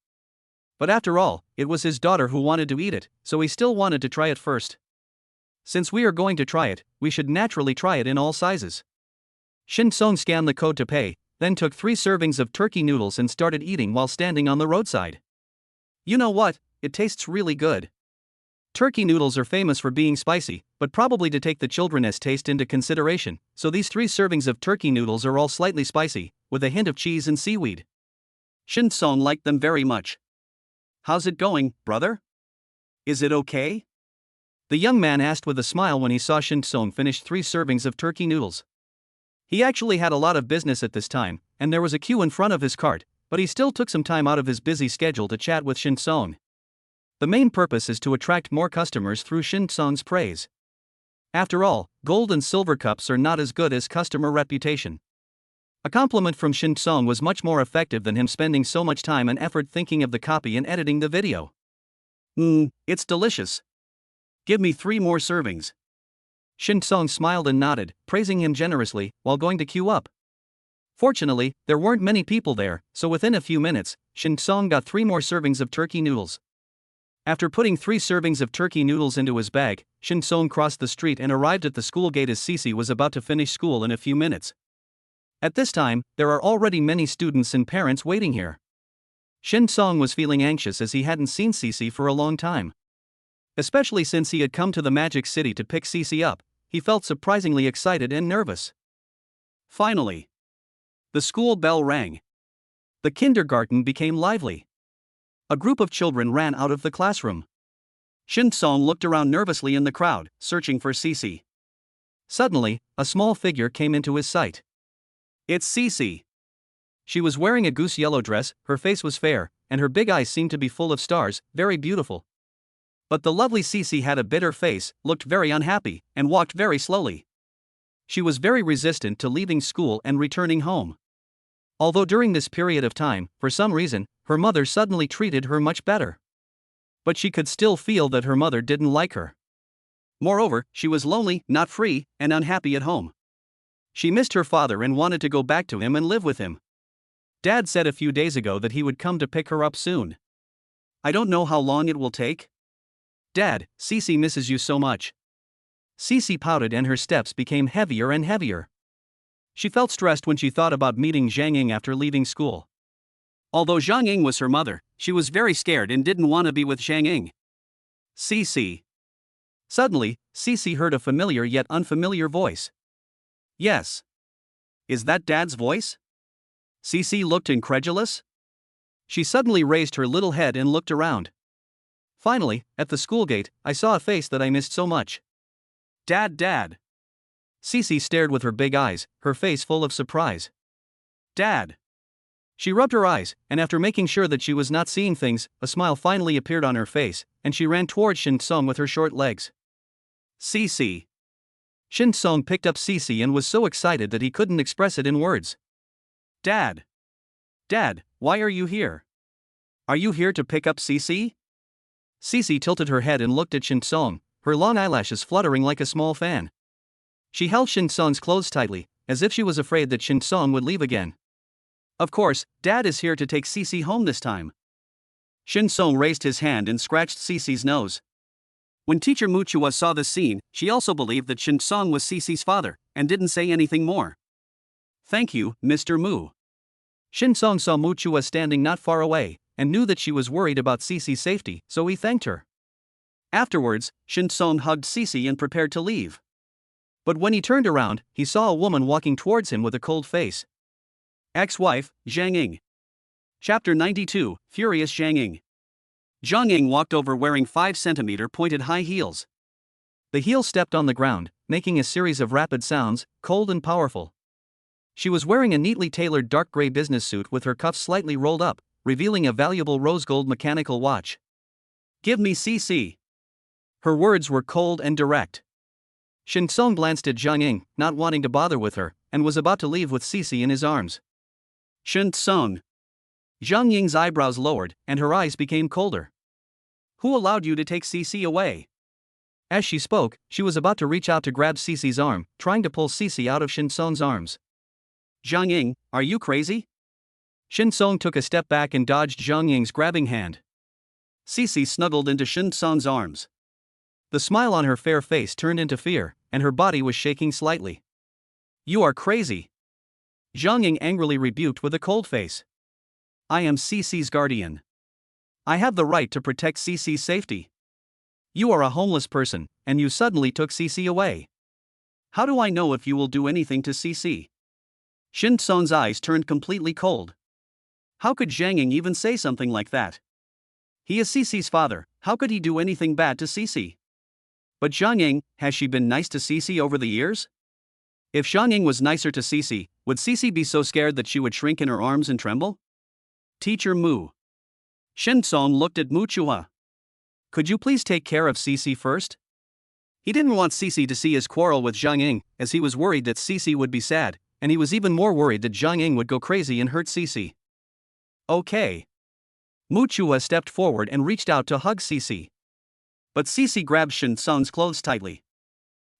[SPEAKER 2] But after all, it was his daughter who wanted to eat it, so he still wanted to try it first. Since we are going to try it, we should naturally try it in all sizes. Shin Song scanned the code to pay, then took 3 servings of turkey noodles and started eating while standing on the roadside.
[SPEAKER 1] You know what? It tastes really good.
[SPEAKER 2] Turkey noodles are famous for being spicy, but probably to take the children's taste into consideration, so these 3 servings of turkey noodles are all slightly spicy, with a hint of cheese and seaweed.
[SPEAKER 1] Shin Song liked them very much. "How's it going, brother? Is it okay?"
[SPEAKER 2] The young man asked with a smile when he saw Shin Song finish 3 servings of turkey noodles. He actually had a lot of business at this time, and there was a queue in front of his cart, but he still took some time out of his busy schedule to chat with Shin Song. The main purpose is to attract more customers through Shin Song's praise. After all, gold and silver cups are not as good as customer reputation. A compliment from Shin Song was much more effective than him spending so much time and effort thinking of the copy and editing the video.
[SPEAKER 1] It's delicious. Give me 3 more servings."
[SPEAKER 2] Shin Song smiled and nodded, praising him generously, while going to queue up. Fortunately, there weren't many people there, so within a few minutes, Shin Song got 3 more servings of turkey noodles. After putting 3 servings of turkey noodles into his bag, Shin Song crossed the street and arrived at the school gate as Cece was about to finish school in a few minutes. At this time, there are already many students and parents waiting here. Shin Song was feeling anxious as he hadn't seen Cece for a long time. Especially since he had come to the Magic City to pick Cece up, he felt surprisingly excited and nervous.
[SPEAKER 1] Finally, the school bell rang.
[SPEAKER 2] The kindergarten became lively. A group of children ran out of the classroom.
[SPEAKER 1] Shin Song looked around nervously in the crowd, searching for Cece.
[SPEAKER 2] Suddenly, a small figure came into his sight.
[SPEAKER 1] It's Cece.
[SPEAKER 2] She was wearing a goose yellow dress, her face was fair, and her big eyes seemed to be full of stars, very beautiful.
[SPEAKER 1] But the lovely Cece had a bitter face, looked very unhappy, and walked very slowly.
[SPEAKER 2] She was very resistant to leaving school and returning home. Although during this period of time, for some reason, her mother suddenly treated her much better. But she could still feel that her mother didn't like her.
[SPEAKER 1] Moreover, she was lonely, not free, and unhappy at home. She missed her father and wanted to go back to him and live with him.
[SPEAKER 2] Dad said a few days ago that he would come to pick her up soon.
[SPEAKER 1] I don't know how long it will take.
[SPEAKER 2] Dad, Cece misses you so much. Cece pouted and her steps became heavier and heavier. She felt stressed when she thought about meeting Zhang Ying after leaving school.
[SPEAKER 1] Although Zhang Ying was her mother, she was very scared and didn't want to be with Zhang Ying. Cece.
[SPEAKER 2] Suddenly, Cece heard a familiar yet unfamiliar voice.
[SPEAKER 1] Yes. Is that Dad's voice? Cece looked incredulous.
[SPEAKER 2] She suddenly raised her little head and looked around. Finally, at the school gate, I saw a face that I missed so much.
[SPEAKER 1] Dad.
[SPEAKER 2] Cece stared with her big eyes, her face full of surprise.
[SPEAKER 1] Dad.
[SPEAKER 2] She rubbed her eyes, and after making sure that she was not seeing things, a smile finally appeared on her face, and she ran towards Shin Song with her short legs.
[SPEAKER 1] Cece.
[SPEAKER 2] Shin Song picked up Cece and was so excited that he couldn't express it in words.
[SPEAKER 1] Dad, why are you here? Are you here to pick up Cece?
[SPEAKER 2] Cece tilted her head and looked at Shin Song, her long eyelashes fluttering like a small fan. She held Shin Song's clothes tightly, as if she was afraid that Shin Song would leave again.
[SPEAKER 1] Of course, Dad is here to take Cece home this time. Shin Song raised his hand and scratched Cece's nose. When teacher Muchua saw the scene, she also believed that Shin Song was Cece's father, and didn't say anything more. Thank you, Mr. Mu.
[SPEAKER 2] Shin Song saw Muchua standing not far away, and knew that she was worried about Cece's safety, so he thanked her.
[SPEAKER 1] Afterwards, Shin Song hugged Cece and prepared to leave.
[SPEAKER 2] But when he turned around, he saw a woman walking towards him with a cold face.
[SPEAKER 1] Ex-wife, Zhang Ying. Chapter 92, Furious Zhang Ying. Zhang Ying walked over wearing 5-centimeter pointed high heels.
[SPEAKER 2] The heels stepped on the ground, making a series of rapid sounds, cold and powerful. She was wearing a neatly tailored dark gray business suit with her cuffs slightly rolled up, revealing a valuable rose gold mechanical watch.
[SPEAKER 1] Give me Cece.
[SPEAKER 2] Her words were cold and direct. Shin Song glanced at Zhang Ying, not wanting to bother with her, and was about to leave with Cece in his arms.
[SPEAKER 1] Shin Song.
[SPEAKER 2] Zhang Ying's eyebrows lowered, and her eyes became colder.
[SPEAKER 1] Who allowed you to take Cece away?
[SPEAKER 2] As she spoke, she was about to reach out to grab Cece's arm, trying to pull Cece out of Shin Song's arms.
[SPEAKER 1] Zhang Ying, are you crazy?
[SPEAKER 2] Shin Song took a step back and dodged Zhang Ying's grabbing hand.
[SPEAKER 1] Cece snuggled into Shin Song's arms.
[SPEAKER 2] The smile on her fair face turned into fear, and her body was shaking slightly.
[SPEAKER 1] You are crazy.
[SPEAKER 2] Zhang Ying angrily rebuked with a cold face.
[SPEAKER 1] I am Cece's guardian. I have the right to protect Cece's safety.
[SPEAKER 2] You are a homeless person, and you suddenly took Cece away.
[SPEAKER 1] How do I know if you will do anything to Cece? Shin Song's eyes turned completely cold. How could Zhang Ying even say something like that? He is Cece's father, how could he do anything bad to Cece? But Zhang Ying, has she been nice to Cece over the years? If Zhang Ying was nicer to Cece, would Cece be so scared that she would shrink in her arms and tremble? Teacher Mu. Shin Song looked at Mu Chua. Could you please take care of Cece first? He didn't want Cece to see his quarrel with Zhang Ying, as he was worried that Cece would be sad, and he was even more worried that Zhang Ying would go crazy and hurt Cece. Okay.
[SPEAKER 2] Mu Chua stepped forward and reached out to hug Cece.
[SPEAKER 1] But Cece grabbed Shin Song's clothes tightly.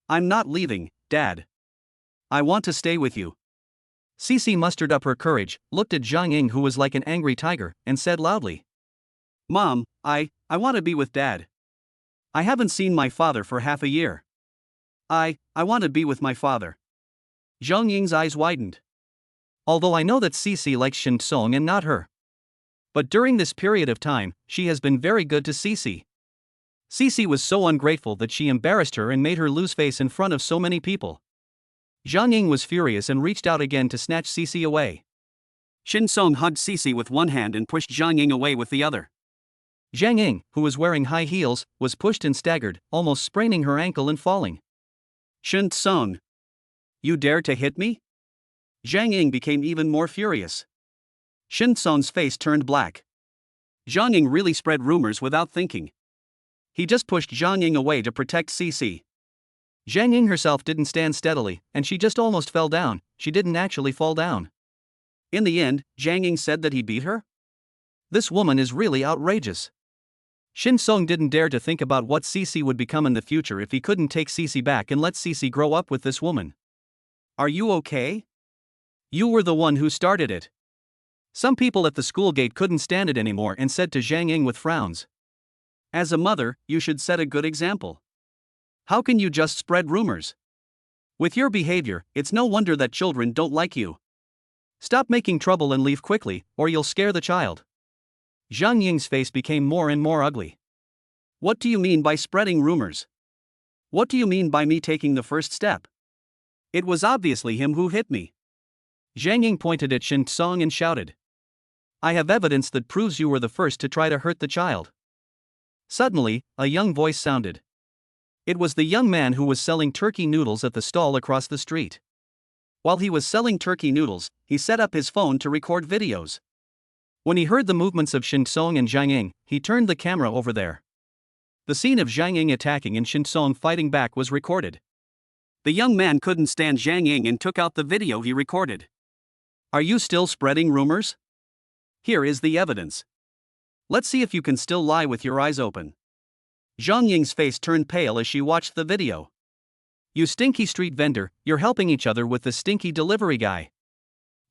[SPEAKER 1] I'm not leaving, Dad. I want to stay with you.
[SPEAKER 2] Cece mustered up her courage, looked at Zhang Ying, who was like an angry tiger, and said loudly,
[SPEAKER 1] Mom, I want to be with Dad. I haven't seen my father for half a year. I want to be with my father.
[SPEAKER 2] Zhang Ying's eyes widened. Although I know that Cece likes Shin Song and not her. But during this period of time, she has been very good to Cece. Cece was so ungrateful that she embarrassed her and made her lose face in front of so many people. Zhang Ying was furious and reached out again to snatch Cece away.
[SPEAKER 1] Shin Song hugged Cece with one hand and pushed Zhang Ying away with the other.
[SPEAKER 2] Zhang Ying, who was wearing high heels, was pushed and staggered, almost spraining her ankle and falling.
[SPEAKER 1] Shin Song. You dare to hit me? Zhang Ying became even more furious. Shin Song's face turned black. Zhang Ying really spread rumors without thinking. He just pushed Zhang Ying away to protect Cece.
[SPEAKER 2] Zhang Ying herself didn't stand steadily, and she just almost fell down. She didn't actually fall down.
[SPEAKER 1] In the end, Zhang Ying said that he beat her?
[SPEAKER 2] This woman is really outrageous. Shin Song didn't dare to think about what Cece would become in the future if he couldn't take Cece back and let Cece grow up with this woman.
[SPEAKER 1] Are you okay?
[SPEAKER 2] You were the one who started it. Some people at the school gate couldn't stand it anymore and said to Zhang Ying with frowns.
[SPEAKER 1] As a mother, you should set a good example. How can you just spread rumors? With your behavior, it's no wonder that children don't like you.
[SPEAKER 2] Stop making trouble and leave quickly, or you'll scare the child. Zhang Ying's face became more and more ugly.
[SPEAKER 1] What do you mean by spreading rumors? What do you mean by me taking the first step? It was obviously him who hit me.
[SPEAKER 2] Zhang Ying pointed at Shin Song and shouted. I have evidence that proves you were the first to try to hurt the child. Suddenly, a young voice sounded. It was the young man who was selling turkey noodles at the stall across the street. While he was selling turkey noodles, he set up his phone to record videos. When he heard the movements of Shin Song and Zhang Ying, he turned the camera over there. The scene of Zhang Ying attacking and Shin Song fighting back was recorded.
[SPEAKER 1] The young man couldn't stand Zhang Ying and took out the video he recorded. Are you still spreading rumors? Here is the evidence. Let's see if you can still lie with your eyes open. Zhang Ying's face turned pale as she watched the video. You stinky street vendor, you're helping each other with the stinky delivery guy.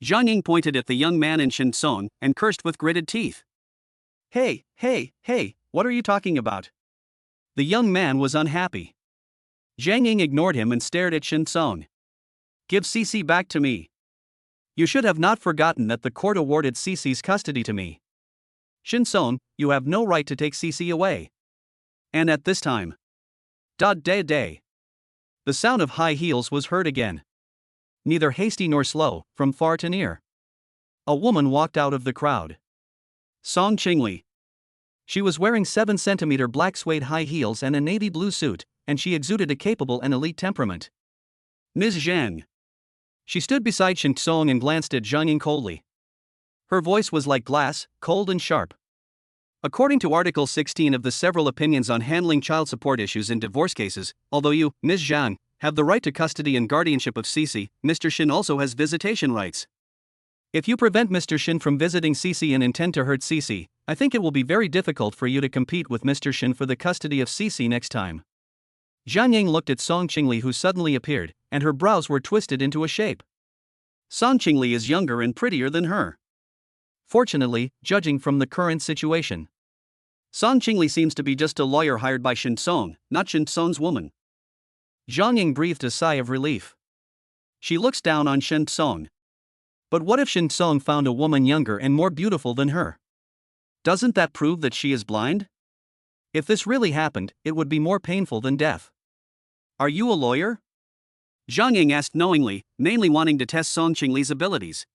[SPEAKER 1] Zhang Ying pointed at the young man in Shin Song and cursed with gritted teeth. Hey, what are you talking about? The young man was unhappy. Zhang Ying ignored him and stared at Shin Song. Give Cece back to me. You should have not forgotten that the court awarded Cece's custody to me. Shin Song, you have no right to take Cece away. And at this time. The sound of high heels was heard again. Neither hasty nor slow, from far to near. A woman walked out of the crowd. Song Qingli. She was wearing 7-centimeter black suede high heels and a navy blue suit, and she exuded a capable and elite temperament. Ms. Zhang. She stood beside Shin Song and glanced at Zhang Ying coldly. Her voice was like glass, cold and sharp. According to Article 16 of the Several Opinions on Handling Child Support Issues in Divorce Cases, although you, Ms. Zhang, have the right to custody and guardianship of Cece, Mr. Shin also has visitation rights.
[SPEAKER 2] If you prevent Mr. Shin from visiting Cece and intend to hurt Cece, I think it will be very difficult for you to compete with Mr. Shin for the custody of Cece next time. Zhang Ying looked at Song Qingli, who suddenly appeared, and her brows were twisted into a shape.
[SPEAKER 1] Song Qingli is younger and prettier than her.
[SPEAKER 2] Fortunately, judging from the current situation,
[SPEAKER 1] Song Qingli seems to be just a lawyer hired by Shin Song, not Shin Song's woman.
[SPEAKER 2] Zhang Ying breathed a sigh of relief.
[SPEAKER 1] She looks down on Shin Song.
[SPEAKER 2] But what if Shin Song found a woman younger and more beautiful than her?
[SPEAKER 1] Doesn't that prove that she is blind?
[SPEAKER 2] If this really happened, it would be more painful than death.
[SPEAKER 1] Are you a lawyer? Zhang Ying asked knowingly, mainly wanting to test Song Qingli's abilities.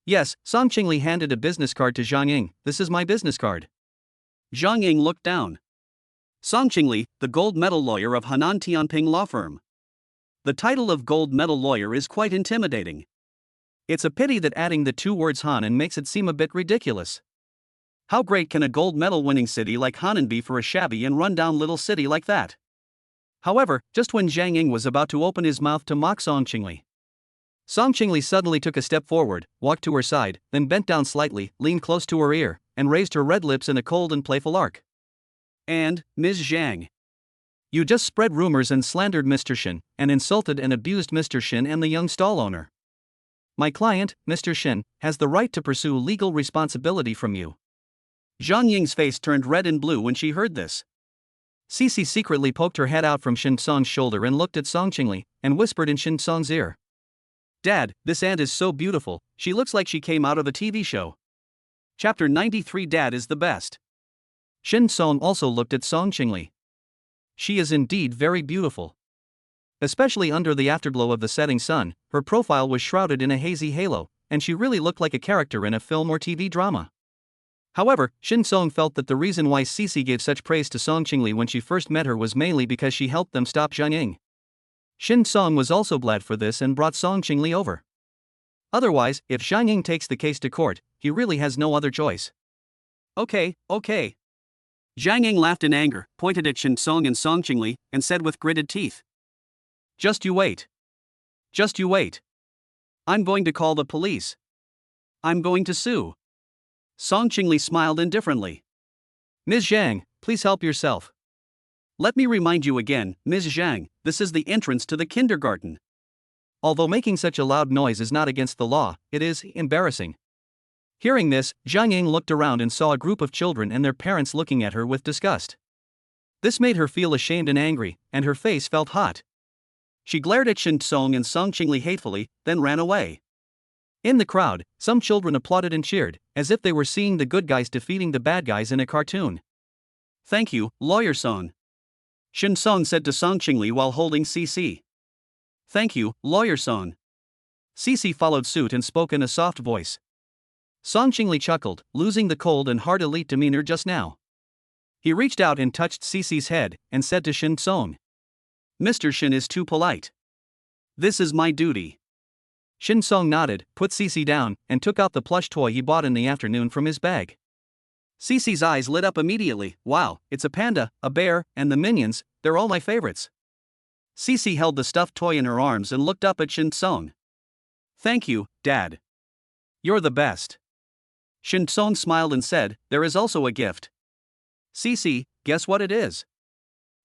[SPEAKER 2] Yes, Song Qingli handed a business card to Zhang Ying. This is my business card.
[SPEAKER 1] Zhang Ying looked down. Song Qingli, the gold medal lawyer of Henan Tianping law firm. The title of gold medal lawyer is quite intimidating.
[SPEAKER 2] It's a pity that adding the two words Hanan makes it seem a bit ridiculous.
[SPEAKER 1] How great can a gold medal winning city like Hanan be for a shabby and run-down little city like that?
[SPEAKER 2] However, just when Zhang Ying was about to open his mouth to mock Song Qingli, Song Qingli suddenly took a step forward, walked to her side, then bent down slightly, leaned close to her ear, and raised her red lips in a cold and playful arc.
[SPEAKER 1] And, Ms. Zhang,
[SPEAKER 2] you just spread rumors and slandered Mr. Shin, and insulted and abused Mr. Shin and the young stall owner. My client, Mr. Shin, has the right to pursue legal responsibility from you.
[SPEAKER 1] Zhang Ying's face turned red and blue when she heard this.
[SPEAKER 2] Cece secretly poked her head out from Shin Song's shoulder and looked at Song Qingli, and whispered in Shin Song's ear.
[SPEAKER 1] Dad, this aunt is so beautiful, she looks like she came out of a TV show. Chapter 93. Dad is the best.
[SPEAKER 2] Shin Song also looked at Song Qingli. She is indeed very beautiful. Especially under the afterglow of the setting sun, her profile was shrouded in a hazy halo, and she really looked like a character in a film or TV drama. However, Shin Song felt that the reason why Cece gave such praise to Song Qingli when she first met her was mainly because she helped them stop Zhang Ying. Shin Song was also glad for this and brought Song Qingli over. Otherwise, if Zhang Ying takes the case to court, he really has no other choice.
[SPEAKER 1] Okay. Zhang Ying laughed in anger, pointed at Shin Song and Song Qingli, and said with gritted teeth. Just you wait. I'm going to call the police. I'm going to sue. Song Qingli smiled indifferently.
[SPEAKER 2] Ms. Zhang, please help yourself.
[SPEAKER 1] Let me remind you again, Ms. Zhang, this is the entrance to the kindergarten.
[SPEAKER 2] Although making such a loud noise is not against the law, it is embarrassing. Hearing this, Zhang Ying looked around and saw a group of children and their parents looking at her with disgust. This made her feel ashamed and angry, and her face felt hot. She glared at Shin Song and Song Qingli hatefully, then ran away. In the crowd, some children applauded and cheered, as if they were seeing the good guys defeating the bad guys in a cartoon.
[SPEAKER 1] Thank you, Lawyer Song. Shin Song said to Song Qingli while holding Cece. Thank you, Lawyer Song. Cece followed suit and spoke in a soft voice. Song Qingli chuckled, losing the cold and hard elite demeanor just now. He reached out and touched Cece's head, and said to Shin Song. Mr. Shin is too polite. This is my duty. Shin Song nodded, put Cece down, and took out the plush toy he bought in the afternoon from his bag. Cece's eyes lit up immediately. Wow, it's a panda, a bear, and the minions, they're all my favorites. Cece held the stuffed toy in her arms and looked up at Shin Song. Thank you, Dad. You're the best. Shin Song smiled and said, there is also a gift. Cece, guess what it is?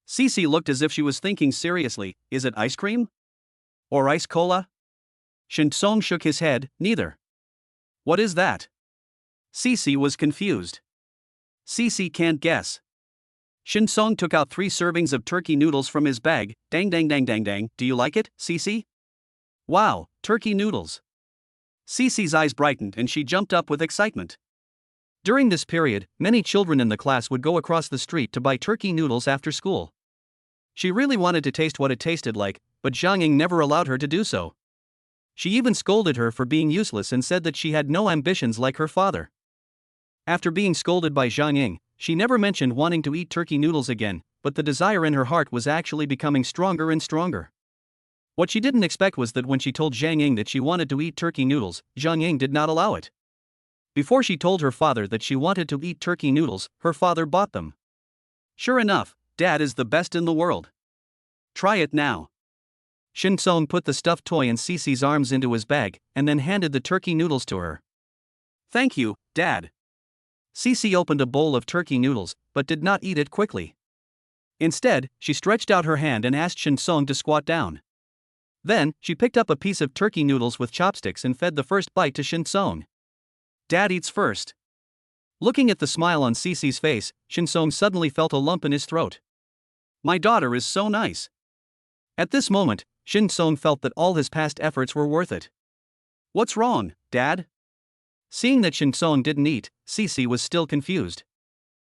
[SPEAKER 1] Cece looked as if she was thinking seriously, is it ice cream? Or ice cola? Shin Song shook his head, neither. What is that? Cece was confused. Cece can't guess. Shin Song took out 3 servings of turkey noodles from his bag. Dang, do you like it, Cece? Wow, turkey noodles. Cece's eyes brightened and she jumped up with excitement. During this period, many children in the class would go across the street to buy turkey noodles after school. She really wanted to taste what it tasted like, but Zhang Ying never allowed her to do so. She even scolded her for being useless and said that she had no ambitions like her father. After being scolded by Zhang Ying, she never mentioned wanting to eat turkey noodles again, but the desire in her heart was actually becoming stronger and stronger. What she didn't expect was that when she told Zhang Ying that she wanted to eat turkey noodles, Zhang Ying did not allow it. Before she told her father that she wanted to eat turkey noodles, her father bought them. Sure enough, Dad is the best in the world. Try it now.
[SPEAKER 2] Shin Song put the stuffed toy in Cece's arms into his bag, and then handed the turkey noodles to her.
[SPEAKER 1] Thank you, Dad.
[SPEAKER 2] Cece opened a bowl of turkey noodles, but did not eat it quickly. Instead, she stretched out her hand and asked Shin Song to squat down. Then, she picked up a piece of turkey noodles with chopsticks and fed the first bite to Shin Song.
[SPEAKER 1] Dad eats first.
[SPEAKER 2] Looking at the smile on Cece's face, Shin Song suddenly felt a lump in his throat.
[SPEAKER 1] My daughter is so nice.
[SPEAKER 2] At this moment, Shin Song felt that all his past efforts were worth it.
[SPEAKER 1] What's wrong, Dad?
[SPEAKER 2] Seeing that Shin Song didn't eat, Cece was still confused.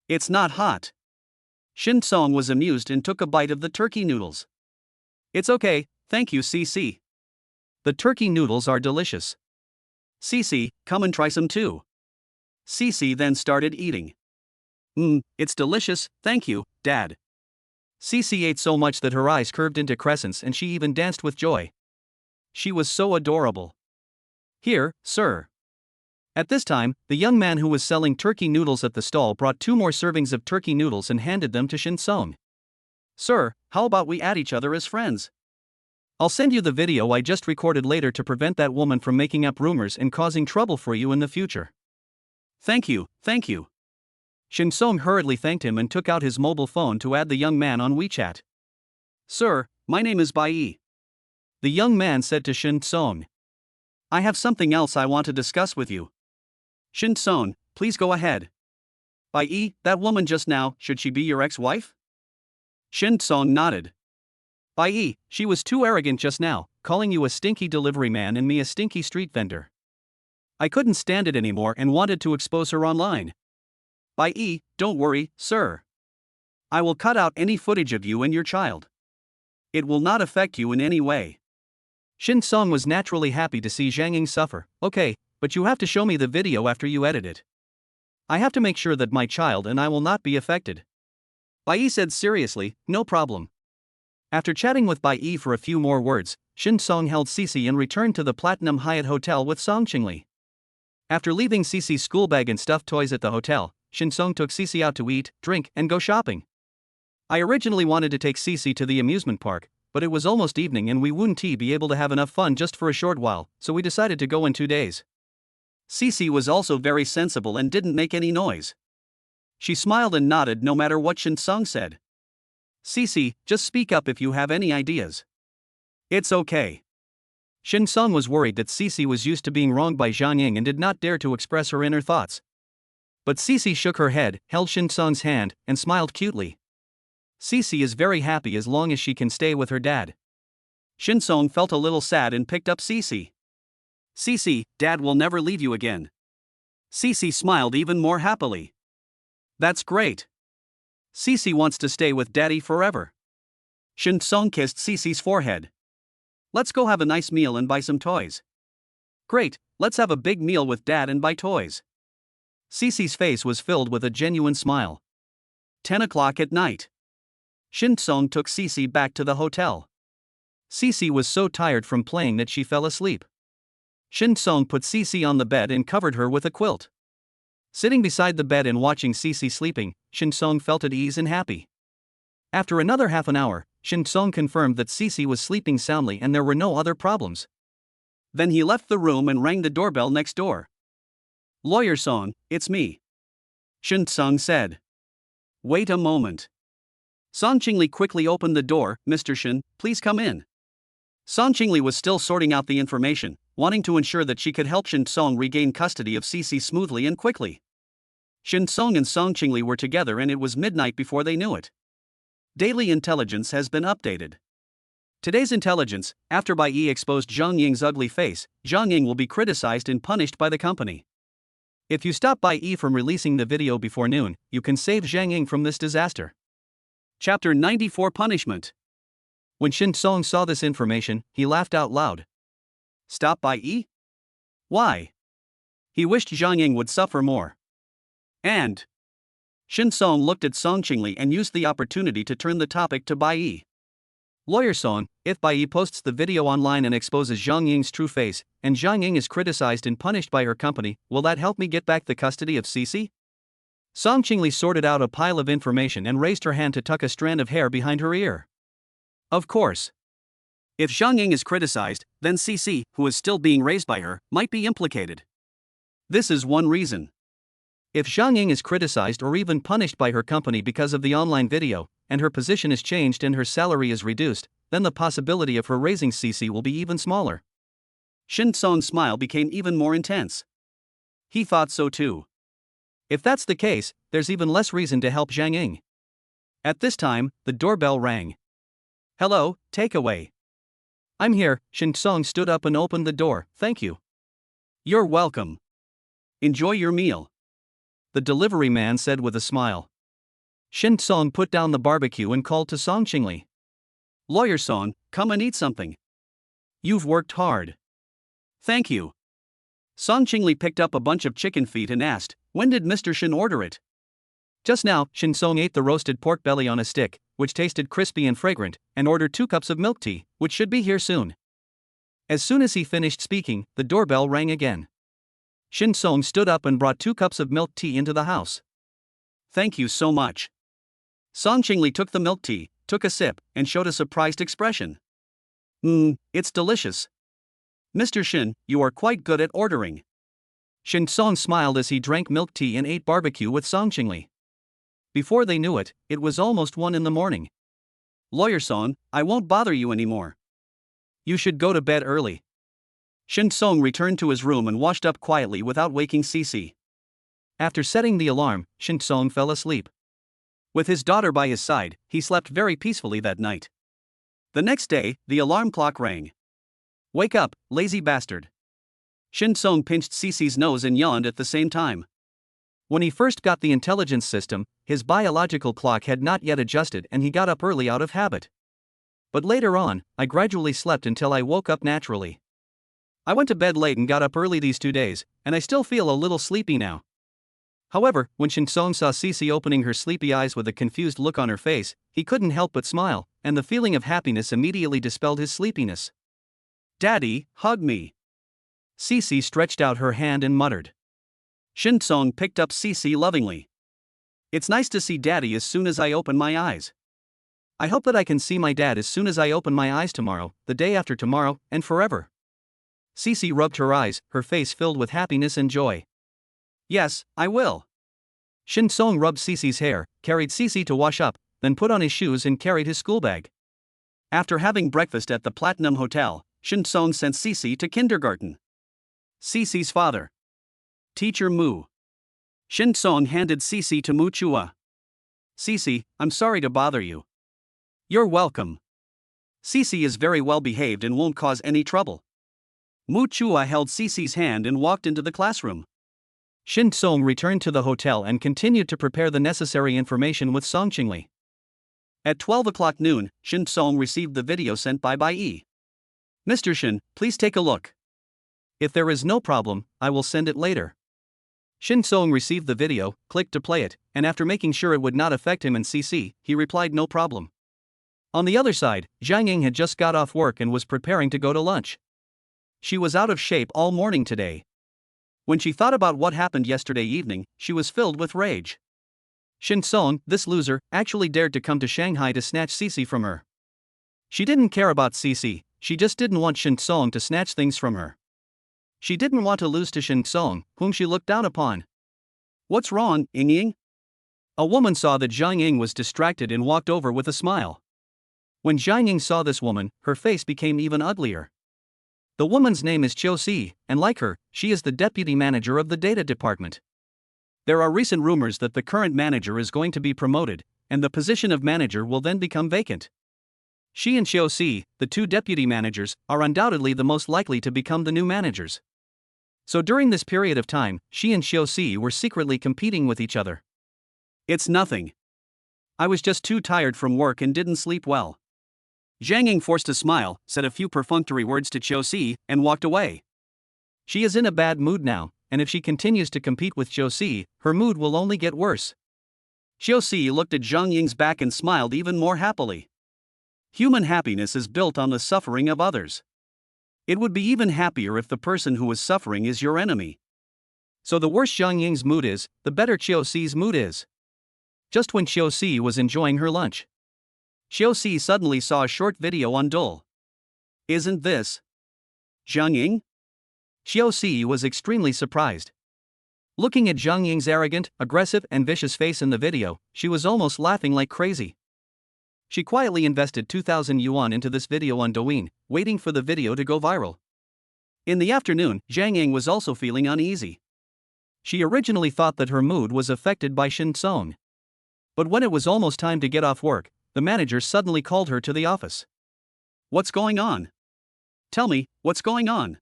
[SPEAKER 1] It's not hot. Shin Song was amused and took a bite of the turkey noodles. It's okay, thank you, Cece.
[SPEAKER 2] The turkey noodles are delicious.
[SPEAKER 1] Cece, come and try some too. Cece then started eating. It's delicious, thank you, Dad.
[SPEAKER 2] Cece ate so much that her eyes curved into crescents and she even danced with joy. She was so adorable. Here, sir. At this time, the young man who was selling turkey noodles at the stall brought 2 more servings of turkey noodles and handed them to Shin Song.
[SPEAKER 1] Sir, how about we add each other as friends?
[SPEAKER 2] I'll send you the video I just recorded later to prevent that woman from making up rumors and causing trouble for you in the future.
[SPEAKER 1] Thank you, thank you.
[SPEAKER 2] Shin Song hurriedly thanked him and took out his mobile phone to add the young man on WeChat.
[SPEAKER 1] Sir, my name is Bai.
[SPEAKER 2] The young man said to Shin Song.
[SPEAKER 1] I have something else I want to discuss with you. Shin Song, please go ahead. Bai, that woman just now, should she be your ex-wife? Shin Song nodded.
[SPEAKER 2] Bai, she was too arrogant just now, calling you a stinky delivery man and me a stinky street vendor. I couldn't stand it anymore and wanted to expose her online.
[SPEAKER 1] Bai, don't worry, sir. I will cut out any footage of you and your child. It will not affect you in any way.
[SPEAKER 2] Shin Song was naturally happy to see Zhang Ying suffer. Okay, but you have to show me the video after you edit it. I have to make sure that my child and I will not be affected.
[SPEAKER 1] Bai said seriously, no problem.
[SPEAKER 2] After chatting with Bai for a few more words, Shin Song held Cece and returned to the Platinum Hyatt Hotel with Song Qingli. After leaving Cece's school bag and stuffed toys at the hotel, Shin Song took Cece out to eat, drink, and go shopping. I originally wanted to take Cece to the amusement park, but it was almost evening and we wouldn't be able to have enough fun just for a short while, so we decided to go in 2 days.
[SPEAKER 1] Cece was also very sensible and didn't make any noise. She smiled and nodded no matter what Shin Song said. Cece, just speak up if you have any ideas. It's okay.
[SPEAKER 2] Shin Song was worried that Cece was used to being wronged by Zhang Ying and did not dare to express her inner thoughts. But Cece shook her head, held Shin Song's hand, and smiled cutely. Cece is very happy as long as she can stay with her dad.
[SPEAKER 1] Shin Song felt a little sad and picked up Cece. Cece, Dad will never leave you again. Cece smiled even more happily. That's great. Cece wants to stay with Daddy forever. Shin Song kissed Cece's forehead. Let's go have a nice meal and buy some toys. Great, let's have a big meal with Dad and buy toys.
[SPEAKER 2] Cece's face was filled with a genuine smile.
[SPEAKER 1] 10 o'clock at night. Shin Song took Cece back to the hotel.
[SPEAKER 2] Cece was so tired from playing that she fell asleep. Shin Song put Cece on the bed and covered her with a quilt. Sitting beside the bed and watching Cece sleeping, Shin Song felt at ease and happy. After another half an hour, Shin Song confirmed that Cece was sleeping soundly and there were no other problems.
[SPEAKER 1] Then he left the room and rang the doorbell next door. Lawyer Song, it's me. Shin Song said. Wait a moment. Song Qingli quickly opened the door. Mr. Shin, please come in. Song Qingli was still sorting out the information, wanting to ensure that she could help Shin Song regain custody of Cece smoothly and quickly. Shin Song and Song Qingli were together and it was midnight before they knew it. Daily intelligence has been updated. Today's intelligence: after Bai exposed Zhang Ying's ugly face, Zhang Ying will be criticized and punished by the company. If you stop Bai from releasing the video before noon, you can save Zhang Ying from this disaster. Chapter 94: Punishment. When Shin Song saw this information, he laughed out loud. Stop Bai? Why? He wished Zhang Ying would suffer more. And Shin Song looked at Song Qingli and used the opportunity to turn the topic to Bai. Lawyer Song, if Bai posts the video online and exposes Zhang Ying's true face, and Zhang Ying is criticized and punished by her company, will that help me get back the custody of Cece? Song Qingli sorted out a pile of information and raised her hand to tuck a strand of hair behind her ear. Of course. If Zhang Ying is criticized, then CC, who is still being raised by her, might be implicated. This is one reason.
[SPEAKER 2] If Zhang Ying is criticized or even punished by her company because of the online video, and her position is changed and her salary is reduced, then the possibility of her raising CC will be even smaller.
[SPEAKER 1] Shin Song's smile became even more intense. He thought so too.
[SPEAKER 2] If that's the case, there's even less reason to help Zhang Ying.
[SPEAKER 1] At this time, the doorbell rang. Hello, takeaway.
[SPEAKER 2] I'm here. Shin Song stood up and opened the door. Thank you.
[SPEAKER 1] You're welcome. Enjoy your meal,
[SPEAKER 2] the delivery man said with a smile. Shin Song put down the barbecue and called to Song Qingli.
[SPEAKER 1] Lawyer Song, come and eat something.
[SPEAKER 2] You've worked hard.
[SPEAKER 1] Thank you. Song Qingli picked up a bunch of chicken feet and asked, when did Mr. Shin order it?
[SPEAKER 2] Just now, Shin Song ate the roasted pork belly on a stick, which tasted crispy and fragrant, and ordered 2 cups of milk tea, which should be here soon. As soon as he finished speaking, the doorbell rang again. Shin Song stood up and brought 2 cups of milk tea into the house.
[SPEAKER 1] Thank you so much. Song Qingli took the milk tea, took a sip, and showed a surprised expression. It's delicious. Mr. Shin, you are quite good at ordering.
[SPEAKER 2] Shin Song smiled as he drank milk tea and ate barbecue with Song Qingli. Before they knew it, it was almost 1 in the morning.
[SPEAKER 1] Lawyer Song, I won't bother you anymore.
[SPEAKER 2] You should go to bed early.
[SPEAKER 1] Shin Song returned to his room and washed up quietly without waking CC.
[SPEAKER 2] After setting the alarm, Shin Song fell asleep.
[SPEAKER 1] With his daughter by his side, he slept very peacefully that night. The next day, the alarm clock rang. Wake up, lazy bastard. Shin Song pinched CC's nose and yawned at the same time.
[SPEAKER 2] When he first got the intelligence system, his biological clock had not yet adjusted and he got up early out of habit. But later on, I gradually slept until I woke up naturally. I went to bed late and got up early these 2 days, and I still feel a little sleepy now. However, when Shin Song saw Cici opening her sleepy eyes with a confused look on her face, he couldn't help but smile, and the feeling of happiness immediately dispelled his sleepiness.
[SPEAKER 1] Daddy, hug me.
[SPEAKER 2] Cici stretched out her hand and muttered.
[SPEAKER 1] Shin Song picked up Cici lovingly. It's nice to see Daddy as soon as I open my eyes.
[SPEAKER 2] I hope that I can see my dad as soon as I open my eyes tomorrow, the day after tomorrow, and forever. Cici rubbed her eyes, her face filled with happiness and joy.
[SPEAKER 1] Yes, I will.
[SPEAKER 2] Shin Song rubbed Cici's hair, carried Cici to wash up, then put on his shoes and carried his school bag.
[SPEAKER 1] After having breakfast at the Platinum Hotel, Shin Song sent Cici to kindergarten. Cici's father. Teacher Mu. Shin Song handed Cici to Mu Chua. Cici, I'm sorry to bother you. You're welcome. Cici is very well behaved and won't cause any trouble. Mu Chua held Cici's hand and walked into the classroom.
[SPEAKER 2] Shin Song returned to the hotel and continued to prepare the necessary information with Song Qingli.
[SPEAKER 1] At 12 o'clock noon, Shin Song received the video sent by Bai. Mr. Shin, please take a look.
[SPEAKER 2] If there is no problem, I will send it later. Shin Song received the video, clicked to play it, and after making sure it would not affect him and CC, he replied no problem. On the other side, Zhang Ying had just got off work and was preparing to go to lunch. She was out of shape all morning today. When she thought about what happened yesterday evening, she was filled with rage. Shin Song, this loser, actually dared to come to Shanghai to snatch Cici from her. She didn't care about Cici, she just didn't want Shin Song to snatch things from her. She didn't want to lose to Shin Song, whom she looked down upon.
[SPEAKER 1] What's wrong, Ying Ying?
[SPEAKER 2] A woman saw that Zhang Ying was distracted and walked over with a smile. When Zhang Ying saw this woman, her face became even uglier. The woman's name is Qiu Si, and like her, she is the deputy manager of the data department. There are recent rumors that the current manager is going to be promoted, and the position of manager will then become vacant. She and Qiu Si, the 2 deputy managers, are undoubtedly the most likely to become the new managers. So during this period of time, she and Qiu Si were secretly competing with each other.
[SPEAKER 1] It's nothing. I was just too tired from work and didn't sleep well. Zhang Ying forced a smile, said a few perfunctory words to Qiu Si, and walked away.
[SPEAKER 2] She is in a bad mood now, and if she continues to compete with Qiu Si, her mood will only get worse.
[SPEAKER 1] Qiu Si looked at Zhang Ying's back and smiled even more happily. Human happiness is built on the suffering of others. It would be even happier if the person who is suffering is your enemy.
[SPEAKER 2] So the worse Zhang Ying's mood is, the better Qiu Si's mood is. Just when Qiu Si was enjoying her lunch,
[SPEAKER 1] Qiu Si suddenly saw a short video on Dole. Isn't this Zhang Ying?
[SPEAKER 2] Xiao Si was extremely surprised. Looking at Zhang Ying's arrogant, aggressive, and vicious face in the video, she was almost laughing like crazy. She quietly invested 2,000 yuan into this video on Douyin, waiting for the video to go viral. In the afternoon, Zhang Ying was also feeling uneasy. She originally thought that her mood was affected by Shin Song. But when it was almost time to get off work, the manager suddenly called her to the office.
[SPEAKER 1] What's going on? Tell me, what's going on?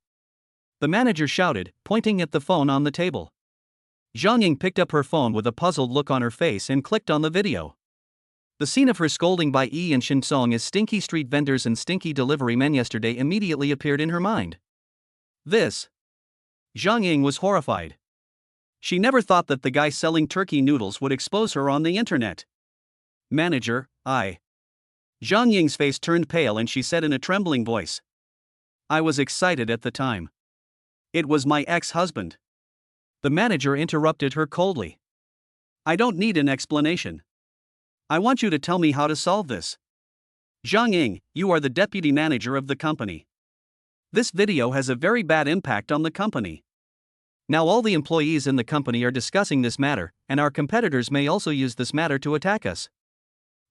[SPEAKER 2] The manager shouted, pointing at the phone on the table. Zhang Ying picked up her phone with a puzzled look on her face and clicked on the video. The scene of her scolding by Yi and Shin Song as stinky street vendors and stinky delivery men yesterday immediately appeared in her mind.
[SPEAKER 1] This.
[SPEAKER 2] Zhang Ying was horrified.
[SPEAKER 1] She never thought that the guy selling turkey noodles would expose her on the internet. Manager, I. Zhang Ying's face turned pale and she said in a trembling voice. I was excited at the time. It was my ex-husband.
[SPEAKER 2] The manager interrupted her coldly.
[SPEAKER 1] I don't need an explanation. I want you to tell me how to solve this. Zhang Ying, you are the deputy manager of the company. This video has a very bad impact on the company.
[SPEAKER 2] Now all the employees in the company are discussing this matter, and our competitors may also use this matter to attack us.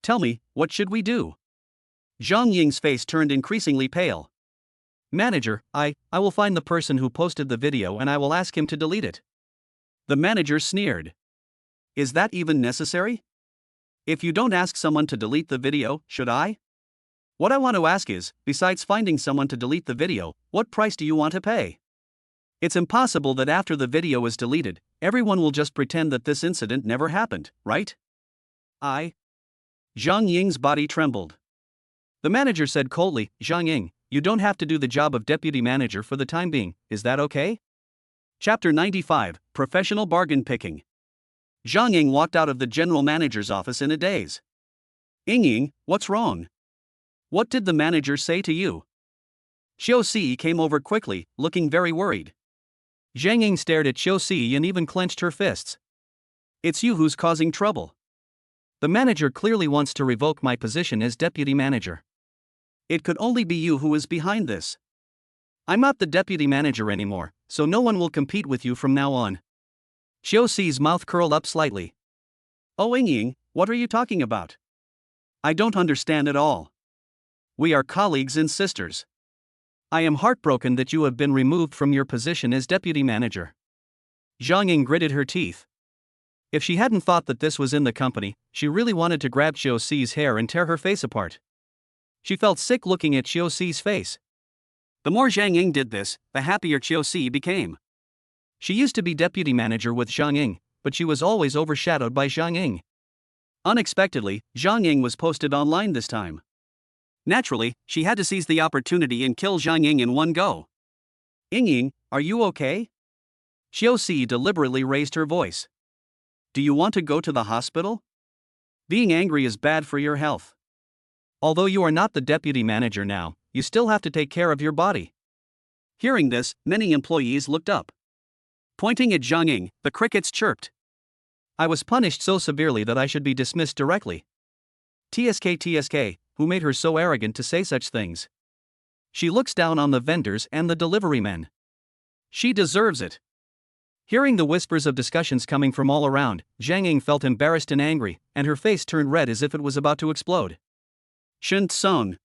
[SPEAKER 1] Tell me, what should we do? Zhang Ying's face turned increasingly pale.
[SPEAKER 2] Manager, I will find the person who posted the video and I will ask him to delete it.
[SPEAKER 1] The manager sneered. Is that even necessary? If you don't ask someone to delete the video, should I? What I want to ask is, besides finding someone to delete the video, what price do you want to pay? It's impossible that after the video is deleted, everyone will just pretend that this incident never happened, right? Zhang Ying's body trembled.
[SPEAKER 2] The manager said coldly, Zhang Ying, you don't have to do the job of deputy manager for the time being, is that okay?
[SPEAKER 1] Chapter 95, Professional Bargain Picking. Zhang Ying walked out of the general manager's office in a daze. Ying, what's wrong? What did the manager say to you? Xiao Si came over quickly, looking very worried.
[SPEAKER 2] Zhang Ying stared at Xiao Si and even clenched her fists.
[SPEAKER 1] It's you who's causing trouble.
[SPEAKER 2] The manager clearly wants to revoke my position as deputy manager.
[SPEAKER 1] It could only be you who is behind this.
[SPEAKER 2] I'm not the deputy manager anymore, so no one will compete with you from now on. Xiao Si's mouth curled up slightly.
[SPEAKER 1] Oh Ying, what are you talking about? I don't understand at all. We are colleagues and sisters.
[SPEAKER 2] I am heartbroken that you have been removed from your position as deputy manager. Zhang Ying gritted her teeth. If she hadn't thought that this was in the company, she really wanted to grab Xiao Si's hair and tear her face apart. She felt sick looking at Xiao Si's face.
[SPEAKER 1] The more Zhang Ying did this, the happier Xiao Si became.
[SPEAKER 2] She used to be deputy manager with Zhang Ying, but she was always overshadowed by Zhang Ying.
[SPEAKER 1] Unexpectedly, Zhang Ying was posted online this time. Naturally, she had to seize the opportunity and kill Zhang Ying in one go. Ying, are you okay?
[SPEAKER 2] Xiao Si deliberately raised her voice.
[SPEAKER 1] Do you want to go to the hospital? Being angry is bad for your health.
[SPEAKER 2] Although you are not the deputy manager now, you still have to take care of your body.
[SPEAKER 1] Hearing this, many employees looked up. Pointing at Zhang Ying, the crickets chirped.
[SPEAKER 2] I was punished so severely that I should be dismissed directly. TSK, who made her so arrogant to say such things? She looks down on the vendors and the delivery men.
[SPEAKER 1] She deserves it.
[SPEAKER 2] Hearing the whispers of discussions coming from all around, Zhang Ying felt embarrassed and angry, and her face turned red as if it was about to explode.
[SPEAKER 1] Shin Song.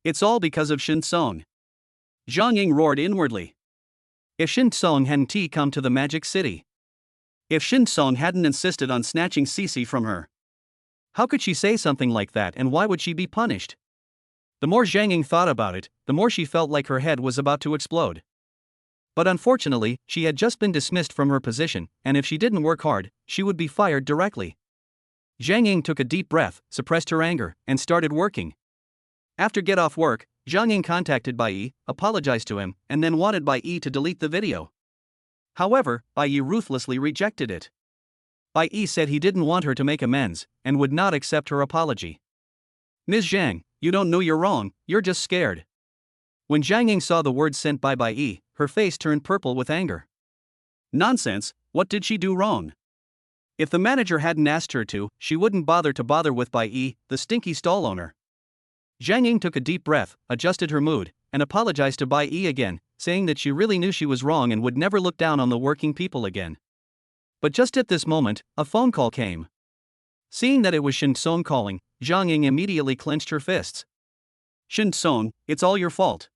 [SPEAKER 1] It's all because of Shin Song. Zhang Ying roared inwardly.
[SPEAKER 2] If Shin Song hadn't come to the Magic City.
[SPEAKER 1] If Shin Song hadn't insisted on snatching Cece from her.
[SPEAKER 2] How could she say something like that and why would she be punished? The more Zhang Ying thought about it, the more she felt like her head was about to explode. But unfortunately, she had just been dismissed from her position, and if she didn't work hard, she would be fired directly. Zhang Ying took a deep breath, suppressed her anger, and started working. After get off work, Zhang Ying contacted Bai Yi, apologized to him, and then wanted Bai Yi to delete the video. However, Bai Yi ruthlessly rejected it. Bai Yi said he didn't want her to make amends, and would not accept her apology. Ms. Zhang, you don't know you're wrong, you're just scared. When Zhang Ying saw the words sent by Bai Yi, her face turned purple with anger.
[SPEAKER 1] Nonsense, what did she do wrong? If the manager hadn't asked her to, she wouldn't bother with Bai Yi, the stinky stall owner.
[SPEAKER 2] Zhang Ying took a deep breath, adjusted her mood, and apologized to Bai Yi again, saying that she really knew she was wrong and would never look down on the working people again. But just at this moment, a phone call came. Seeing that it was Shin Song calling, Zhang Ying immediately clenched her fists.
[SPEAKER 1] Shin Song, it's all your fault.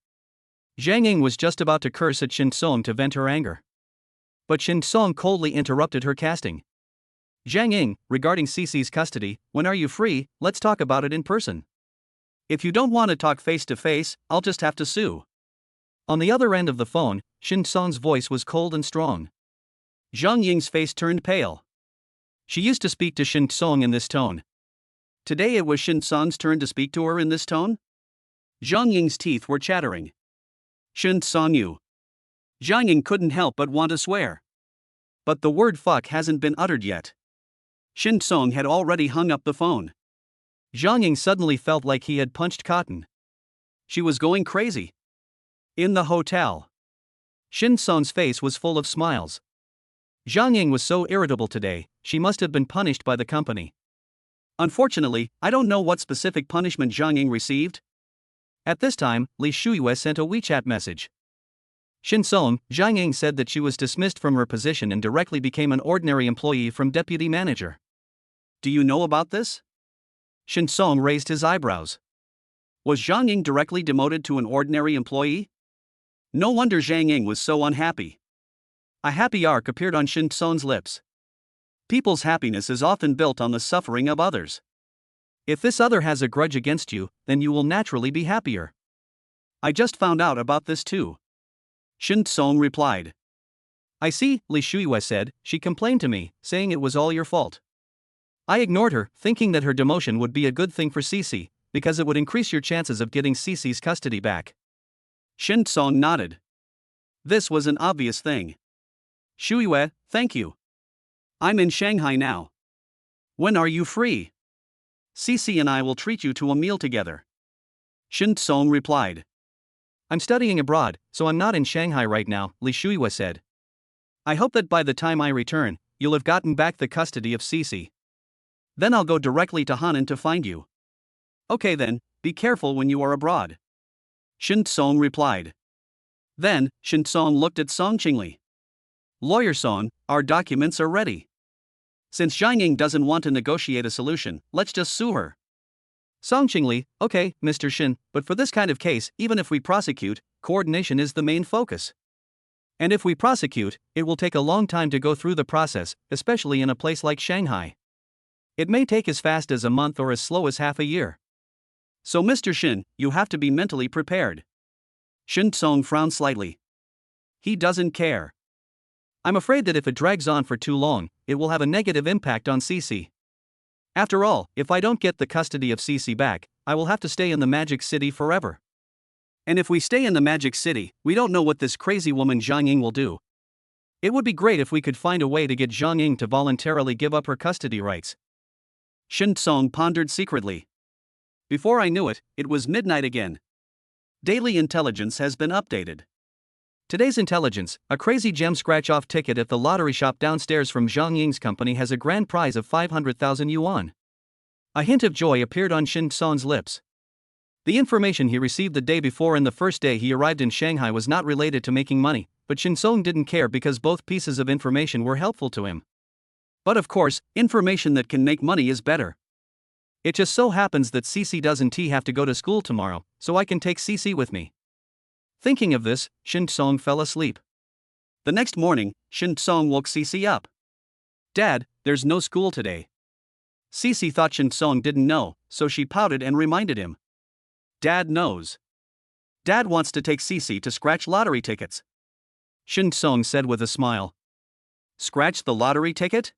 [SPEAKER 2] Zhang Ying was just about to curse at Shin Song to vent her anger. But Shin Song coldly interrupted her casting. Zhang Ying, regarding Cece's custody, when are you free? Let's talk about it in person.
[SPEAKER 1] If you don't want to talk face to face, I'll just have to sue.
[SPEAKER 2] On the other end of the phone, Shin Song's voice was cold and strong.
[SPEAKER 1] Zhang Ying's face turned pale.
[SPEAKER 2] She used to speak to Shin Song in this tone.
[SPEAKER 1] Today it was Shin Song's turn to speak to her in this tone? Zhang Ying's teeth were chattering. Shin Song you. Zhang Ying couldn't help but want to swear. But the word fuck hasn't been uttered yet. Shin Song had already hung up the phone.
[SPEAKER 2] Zhang Ying suddenly felt like he had punched cotton.
[SPEAKER 1] She was going crazy. In the hotel,
[SPEAKER 2] Shin Song's face was full of smiles. Zhang Ying was so irritable today, she must have been punished by the company.
[SPEAKER 1] Unfortunately, I don't know what specific punishment Zhang Ying received.
[SPEAKER 2] At this time, Li Shuyue sent a WeChat message. Shin Song, Zhang Ying said that she was dismissed from her position and directly became an ordinary employee from deputy manager.
[SPEAKER 1] Do you know about this?
[SPEAKER 2] Shin Song raised his eyebrows.
[SPEAKER 1] Was Zhang Ying directly demoted to an ordinary employee? No wonder Zhang Ying was so unhappy. A happy arc appeared on Shin Song's lips. People's happiness is often built on the suffering of others.
[SPEAKER 2] If this other has a grudge against you, then you will naturally be happier.
[SPEAKER 1] I just found out about this too. Shin Song replied.
[SPEAKER 2] I see, Li Shuyue said. She complained to me, saying it was all your fault. I ignored her, thinking that her demotion would be a good thing for Cece, because it would increase your chances of getting Cece's custody back.
[SPEAKER 1] Shin Song nodded. This was an obvious thing. Shuyue, thank you. I'm in Shanghai now. When are you free? Cece and I will treat you to a meal together. Shin Song replied.
[SPEAKER 2] I'm studying abroad, so I'm not in Shanghai right now, Li Shuyue said.
[SPEAKER 1] I hope that by the time I return, you'll have gotten back the custody of Cece. Then I'll go directly to Hanan to find you. Okay then, be careful when you are abroad. Shin Song replied. Then, Shin Song looked at Song Qingli. Lawyer Song, our documents are ready. Since Zhang Ying doesn't want to negotiate a solution, let's just sue her.
[SPEAKER 2] Song Qingli, okay, Mr. Shin, but for this kind of case, even if we prosecute, coordination is the main focus. And if we prosecute, it will take a long time to go through the process, especially in a place like Shanghai. It may take as fast as a month or as slow as half a year. So Mr. Shin, you have to be mentally prepared.
[SPEAKER 1] Shin Song frowned slightly. He doesn't care.
[SPEAKER 2] I'm afraid that if it drags on for too long, it will have a negative impact on Cece. After all, if I don't get the custody of Cece back, I will have to stay in the Magic City forever.
[SPEAKER 1] And if we stay in the Magic City, we don't know what this crazy woman Zhang Ying will do.
[SPEAKER 2] It would be great if we could find a way to get Zhang Ying to voluntarily give up her custody rights.
[SPEAKER 1] Shin Song pondered secretly. Before I knew it, it was midnight again. Daily intelligence has been updated.
[SPEAKER 2] Today's intelligence, a crazy gem scratch-off ticket at the lottery shop downstairs from Zhang Ying's company has a grand prize of 500,000 yuan. A hint of joy appeared on Shin Song's lips. The information he received the day before and the first day he arrived in Shanghai was not related to making money, but Shin Song didn't care because both pieces of information were helpful to him.
[SPEAKER 1] But of course, information that can make money is better.
[SPEAKER 2] It just so happens that Cece doesn't have to go to school tomorrow, so I can take Cece with me. Thinking of this, Shin Song fell asleep.
[SPEAKER 1] The next morning, Shin Song woke Cece up. Dad, there's no school today. Cece thought Shin Song didn't know, so she pouted and reminded him. Dad knows. Dad wants to take Cece to scratch lottery tickets.
[SPEAKER 2] Shin Song said with a smile.
[SPEAKER 1] Scratch the lottery ticket?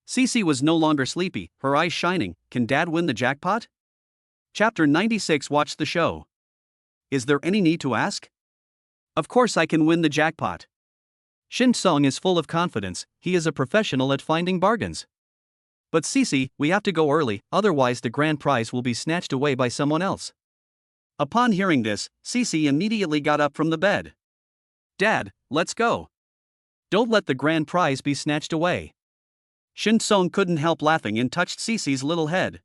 [SPEAKER 1] Cece was no longer sleepy, her eyes shining. Can Dad win the jackpot? Chapter 96. Watch the show. Is there any need to ask? Of course I can win the jackpot.
[SPEAKER 2] Shin Song is full of confidence, he is a professional at finding bargains. But Cece, we have to go early, otherwise the grand prize will be snatched away by someone else.
[SPEAKER 1] Upon hearing this, Cece immediately got up from the bed. Dad, let's go. Don't let the grand prize be snatched away. Shin Song couldn't help laughing and touched Cece's little head.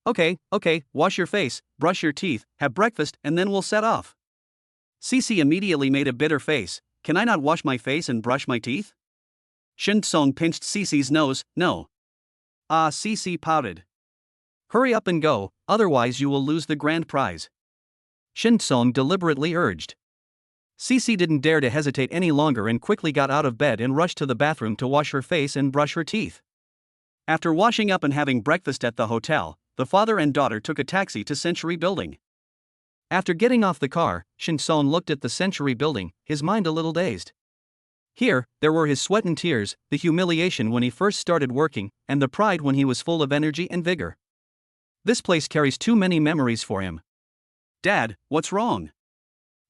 [SPEAKER 1] Okay, wash your face, brush your teeth, have breakfast, and then we'll set off. Cece immediately made a bitter face. Can I not wash my face and brush my teeth? Shin Song pinched Cece's nose. No. Ah, Cece pouted. Hurry up and go, otherwise you will lose the grand prize. Shin Song deliberately urged. Cece didn't dare to hesitate any longer and quickly got out of bed and rushed to the bathroom to wash her face and brush her teeth. After washing up and having breakfast at the hotel, the father and daughter took a taxi to Century Building. After getting off the car, Shin Song looked at the Century Building, his mind a little dazed. Here, there were his sweat and tears, the humiliation when he first started working, and the pride when he was full of energy and vigor. This place carries too many memories for him. Dad, what's wrong?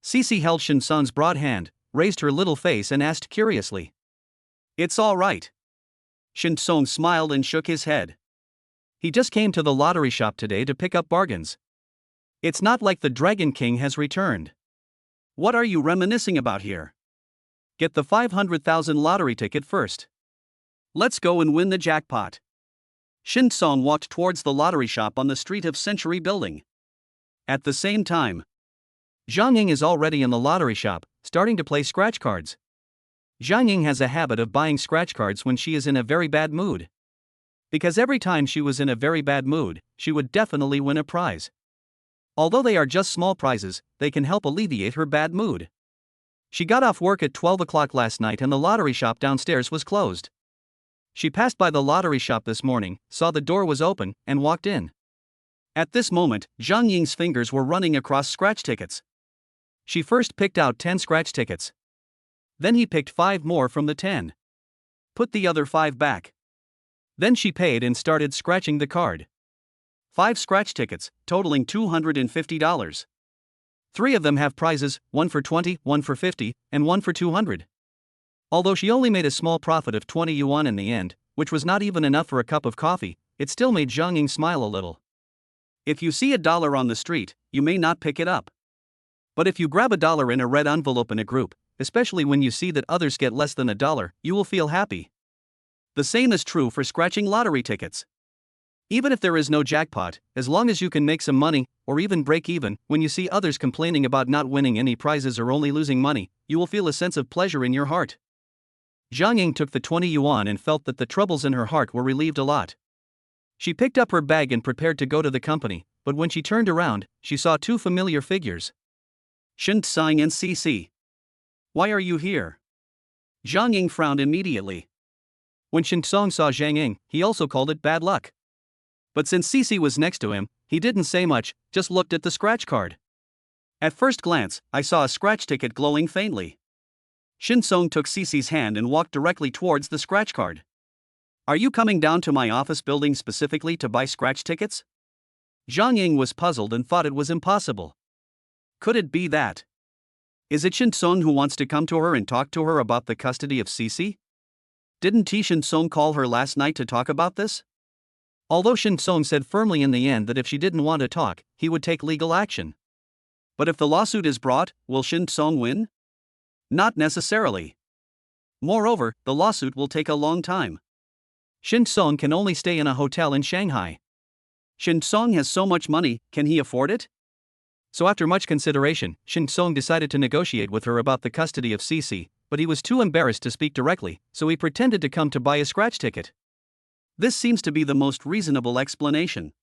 [SPEAKER 1] Cece held Shin Song's broad hand, raised her little face and asked curiously. It's all right. Shin Song smiled and shook his head. He just came to the lottery shop today to pick up bargains. It's not like the Dragon King has returned. What are you reminiscing about here? Get the 500,000 lottery ticket first. Let's go and win the jackpot. Shin Song walked towards the lottery shop on the street of Century Building. At the same time, Zhang Ying is already in the lottery shop, starting to play scratch cards. Zhang Ying has a habit of buying scratch cards when she is in a very bad mood. Because every time she was in a very bad mood, she would definitely win a prize. Although they are just small prizes, they can help alleviate her bad mood. She got off work at 12 o'clock last night and the lottery shop downstairs was closed. She passed by the lottery shop this morning, saw the door was open, and walked in. At this moment, Zhang Ying's fingers were running across scratch tickets. She first picked out 10 scratch tickets. Then he picked 5 more from the 10. Put the other 5 back. Then she paid and started scratching the card. 5 scratch tickets, totaling $250. 3 of them have prizes, one for 20, one for 50, and one for 200. Although she only made a small profit of 20 yuan in the end, which was not even enough for a cup of coffee, it still made Zhang Ying smile a little. If you see $1 on the street, you may not pick it up. But if you grab $1 in a red envelope in a group, especially when you see that others get less than $1, you will feel happy. The same is true for scratching lottery tickets. Even if there is no jackpot, as long as you can make some money, or even break even, when you see others complaining about not winning any prizes or only losing money, you will feel a sense of pleasure in your heart. Zhang Ying took the 20 yuan and felt that the troubles in her heart were relieved a lot. She picked up her bag and prepared to go to the company, but when she turned around, she saw 2 familiar figures. Shin Song and Cece. Why are you here? Zhang Ying frowned immediately. When Shin Song saw Zhang Ying, he also called it bad luck. But since Cece was next to him, he didn't say much, just looked at the scratch card. At first glance, I saw a scratch ticket glowing faintly. Shin Song took Cece's hand and walked directly towards the scratch card. Are you coming down to my office building specifically to buy scratch tickets? Zhang Ying was puzzled and thought it was impossible. Could it be that? Is it Shin Song who wants to come to her and talk to her about the custody of Cece? Didn't Shin Song call her last night to talk about this? Although Shin Song said firmly in the end that if she didn't want to talk, he would take legal action. But if the lawsuit is brought, will Shin Song win? Not necessarily. Moreover, the lawsuit will take a long time. Shin Song can only stay in a hotel in Shanghai. Shin Song has so much money, can he afford it? So after much consideration, Shin Song decided to negotiate with her about the custody of Cece, but he was too embarrassed to speak directly, so he pretended to come to buy a scratch ticket. This seems to be the most reasonable explanation.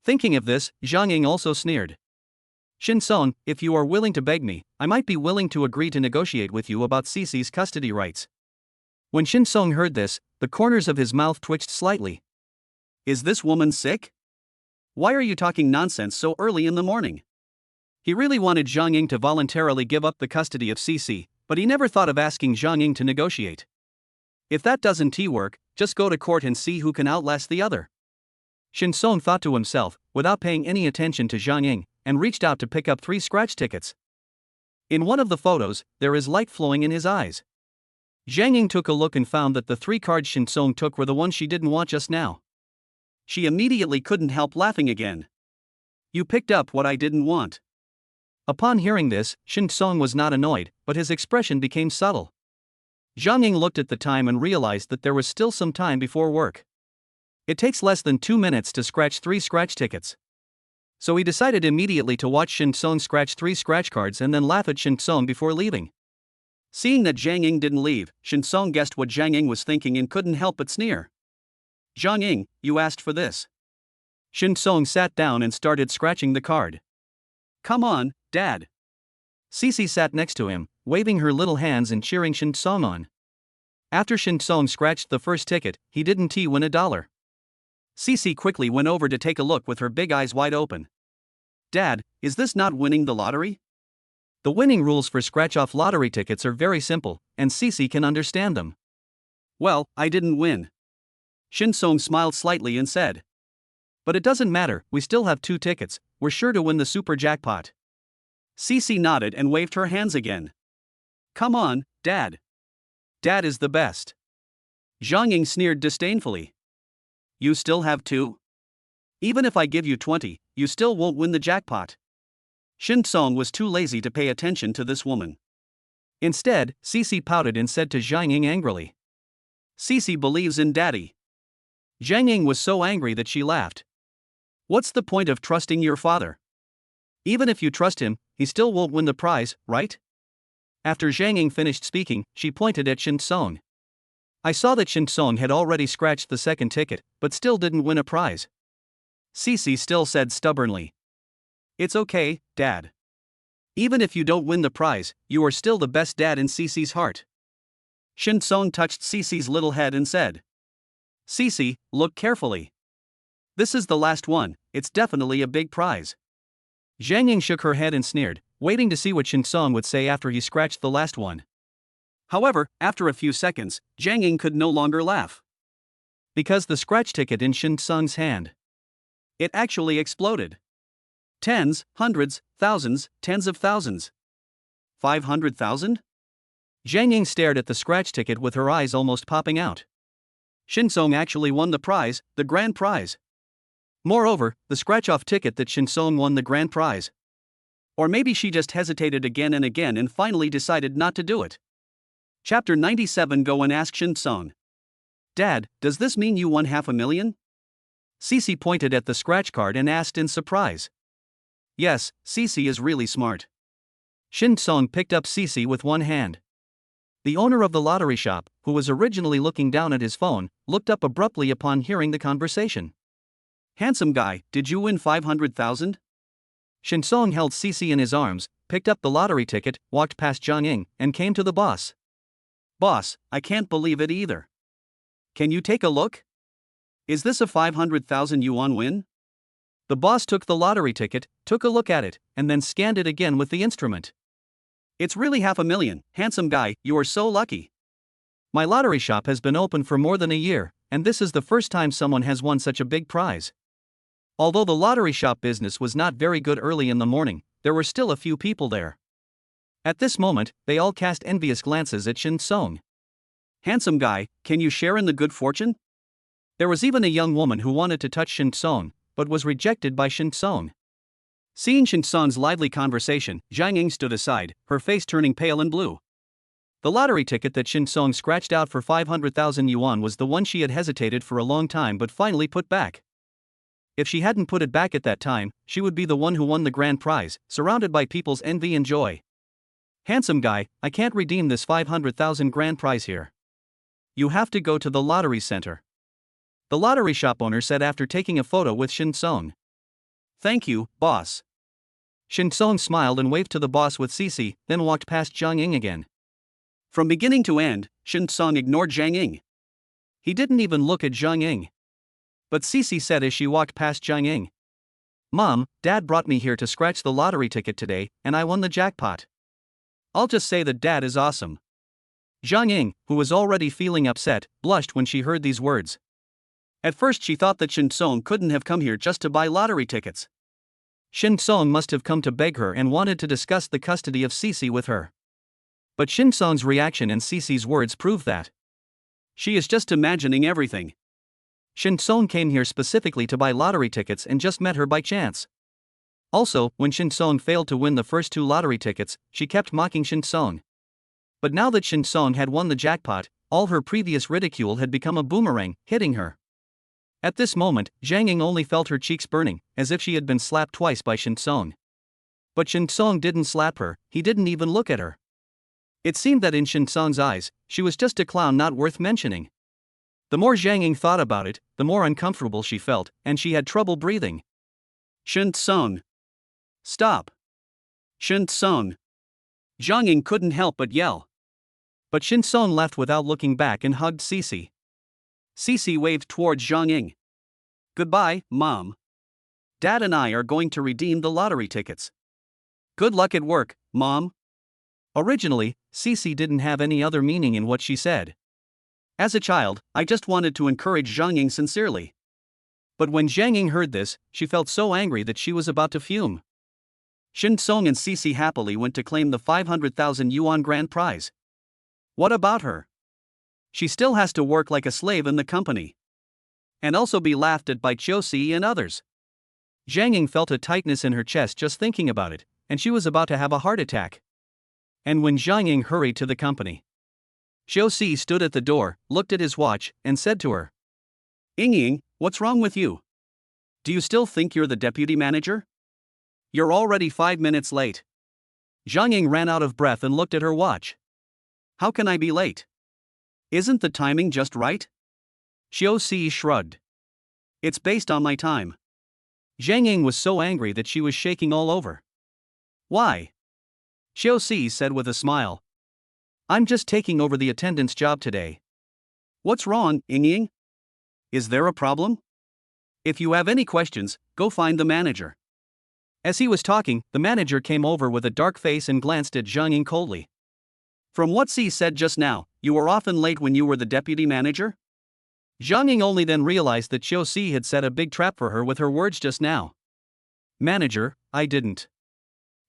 [SPEAKER 1] Thinking of this, Zhang Ying also sneered. Shin Song, if you are willing to beg me, I might be willing to agree to negotiate with you about Cece's custody rights. When Shin Song heard this, the corners of his mouth twitched slightly. Is this woman sick? Why are you talking nonsense so early in the morning? He really wanted Zhang Ying to voluntarily give up the custody of Cece, but he never thought of asking Zhang Ying to negotiate. If that doesn't work, just go to court and see who can outlast the other. Shin Song thought to himself, without paying any attention to Zhang Ying, and reached out to pick up 3 scratch tickets. In one of the photos, there is light flowing in his eyes. Zhang Ying took a look and found that the 3 cards Shin Song took were the ones she didn't want just now. She immediately couldn't help laughing again. You picked up what I didn't want. Upon hearing this, Shin Song was not annoyed, but his expression became subtle. Zhang Ying looked at the time and realized that there was still some time before work. It takes less than 2 minutes to scratch 3 scratch tickets.
[SPEAKER 2] So he decided immediately to watch Shin Song scratch 3 scratch cards and then laugh at Shin Song before leaving.
[SPEAKER 1] Seeing that Jiang Ying didn't leave, Shin Song guessed what Jiang Ying was thinking and couldn't help but sneer. "Jiang Ying, you asked for this."
[SPEAKER 2] Shin Song sat down and started scratching the card.
[SPEAKER 1] "Come on, Dad."
[SPEAKER 2] Cece sat next to him, waving her little hands and cheering Shin Song on. After Shin Song scratched the first ticket, he didn't win $1.
[SPEAKER 1] Cece quickly went over to take a look with her big eyes wide open. "Dad, is this not winning the lottery?"
[SPEAKER 2] The winning rules for scratch-off lottery tickets are very simple, and Cece can understand them.
[SPEAKER 1] "Well, I didn't win." Shin Song smiled slightly and said.
[SPEAKER 2] "But it doesn't matter, we still have 2 tickets, we're sure to win the super jackpot."
[SPEAKER 1] Cece nodded and waved her hands again. "Come on, Dad. Dad is the best." Jiang Ying sneered disdainfully. "You still have 2? Even if I give you 20, you still won't win the jackpot." Shin Song was too lazy to pay attention to this woman.
[SPEAKER 2] Instead, Cece pouted and said to Jiang Ying angrily.
[SPEAKER 1] "Cece believes in Daddy."
[SPEAKER 2] Jiang Ying was so angry that she laughed.
[SPEAKER 1] "What's the point of trusting your father?
[SPEAKER 2] Even if you trust him, he still won't win the prize, right?" After Jiang Ying finished speaking, she pointed at Shin Song. "I saw that Shin Song had already scratched the second ticket, but still didn't win a prize."
[SPEAKER 1] Cece still said stubbornly. "It's okay, Dad. Even if you don't win the prize, you are still the best dad in Cece's heart." Shin Song touched Cece's little head and said, "Cece, look carefully. This is the last one, it's definitely a big prize."
[SPEAKER 2] Jiang Ying shook her head and sneered, waiting to see what Shin Song would say after he scratched the last one.
[SPEAKER 1] However, after a few seconds, Jiang Ying could no longer laugh.
[SPEAKER 2] Because the scratch ticket in Shin Song's hand,
[SPEAKER 1] it actually exploded. Tens, hundreds, thousands, tens of thousands. 500,000?
[SPEAKER 2] Jiang Ying stared at the scratch ticket with her eyes almost popping out.
[SPEAKER 1] Shin Song actually won the prize, the grand prize.
[SPEAKER 2] Moreover, the scratch-off ticket that Shin Song won the grand prize.
[SPEAKER 1] Or maybe she just hesitated again and again and finally decided not to do it. Chapter 97. Go and ask Shin Song. "Dad, does this mean you won $500,000?
[SPEAKER 2] Cece pointed at the scratch card and asked in surprise.
[SPEAKER 1] Yes, Cece is really smart.
[SPEAKER 2] Shin Song picked up Cece with one hand. The owner of the lottery shop, who was originally looking down at his phone, looked up abruptly upon hearing the conversation.
[SPEAKER 1] "Handsome guy, did you win 500,000?
[SPEAKER 2] Shin Song held Cece in his arms, picked up the lottery ticket, walked past Jiang Ying, and came to the boss.
[SPEAKER 1] "Boss, I can't believe it either. Can you take a look? Is this a 500,000 yuan win?"
[SPEAKER 2] The boss took the lottery ticket, took a look at it, and then scanned it again with the instrument.
[SPEAKER 1] "It's really $500,000, handsome guy, you are so lucky.
[SPEAKER 2] My lottery shop has been open for more than a year, and this is the first time someone has won such a big prize." Although the lottery shop business was not very good early in the morning, there were still a few people there. At this moment, they all cast envious glances at Shin Song.
[SPEAKER 1] "Handsome guy, can you share in the good fortune?"
[SPEAKER 2] There was even a young woman who wanted to touch Shin Song, but was rejected by Shin Song.
[SPEAKER 1] Seeing Shin Song's lively conversation, Jiang Ying stood aside, her face turning pale and blue.
[SPEAKER 2] The lottery ticket that Shin Song scratched out for 500,000 yuan was the one she had hesitated for a long time but finally put back. If she hadn't put it back at that time, she would be the one who won the grand prize, surrounded by people's envy and joy. "Handsome guy, I can't redeem this 500,000 grand prize here. You have to go to the lottery center," the lottery shop owner said after taking a photo with Shin Song.
[SPEAKER 1] "Thank you, boss."
[SPEAKER 2] Shin Song smiled and waved to the boss with Cece, then walked past Jiang Ying again.
[SPEAKER 1] From beginning to end, Shin Song ignored Jiang Ying.
[SPEAKER 2] He didn't even look at Jiang Ying. But Cece said as she walked past Jiang Ying, "Mom, Dad brought me here to scratch the lottery ticket today, and I won the jackpot. I'll just say that Dad is awesome." Jiang Ying, who was already feeling upset, blushed when she heard these words.
[SPEAKER 1] At first she thought that Shin Song couldn't have come here just to buy lottery tickets.
[SPEAKER 2] Shin Song must have come to beg her and wanted to discuss the custody of Cece with her. But Shin Song's reaction and Cece's words prove that
[SPEAKER 1] she is just imagining everything.
[SPEAKER 2] Shin Song came here specifically to buy lottery tickets and just met her by chance. Also, when Shin Song failed to win the first 2 lottery tickets, she kept mocking Shin Song. But now that Shin Song had won the jackpot, all her previous ridicule had become a boomerang, hitting her. At this moment, Zhang Ying only felt her cheeks burning, as if she had been slapped twice by Shin Song. But Shin Song didn't slap her, he didn't even look at her. It seemed that in Shin Song's eyes, she was just a clown not worth mentioning. The more Zhang Ying thought about it, the more uncomfortable she felt, and she had trouble breathing.
[SPEAKER 1] Shin Song. Stop. Shin Song. Zhang Ying couldn't help but yell.
[SPEAKER 2] But Shin Song left without looking back and hugged Cece.
[SPEAKER 1] Cece waved towards Zhang Ying. Goodbye, Mom. Dad and I are going to redeem the lottery tickets. Good luck at work, Mom.
[SPEAKER 2] Originally, Cece didn't have any other meaning in what she said.
[SPEAKER 1] As a child, I just wanted to encourage Zhang Ying sincerely.
[SPEAKER 2] But when Zhang Ying heard this, she felt so angry that she was about to fume.
[SPEAKER 1] Shin Song and Cece happily went to claim the 500,000 yuan grand prize. What about her? She still has to work like a slave in the company. And also be laughed at by Chiosi and others.
[SPEAKER 2] Zhang Ying felt a tightness in her chest just thinking about it, and she was about to have a heart attack. And when Zhang Ying hurried to the company, Chiosi stood at the door, looked at his watch, and said to her,
[SPEAKER 1] Ying, what's wrong with you? Do you still think you're the deputy manager? You're already 5 minutes late.
[SPEAKER 2] Zhang Ying ran out of breath and looked at her watch.
[SPEAKER 1] How can I be late? Isn't the timing just right?
[SPEAKER 2] Chiosi shrugged.
[SPEAKER 1] It's based on my time.
[SPEAKER 2] Zhang Ying was so angry that she was shaking all over.
[SPEAKER 1] Why?
[SPEAKER 2] Chiosi said with a smile. I'm just taking over the attendance job today.
[SPEAKER 1] What's wrong, Ying? Is there a problem? If you have any questions, go find the manager.
[SPEAKER 2] As he was talking, the manager came over with a dark face and glanced at Zhang Ying coldly.
[SPEAKER 1] From what C said just now, you were often late when you were the deputy manager?
[SPEAKER 2] Zhang Ying only then realized that Chiosi had set a big trap for her with her words just now. Manager, I didn't.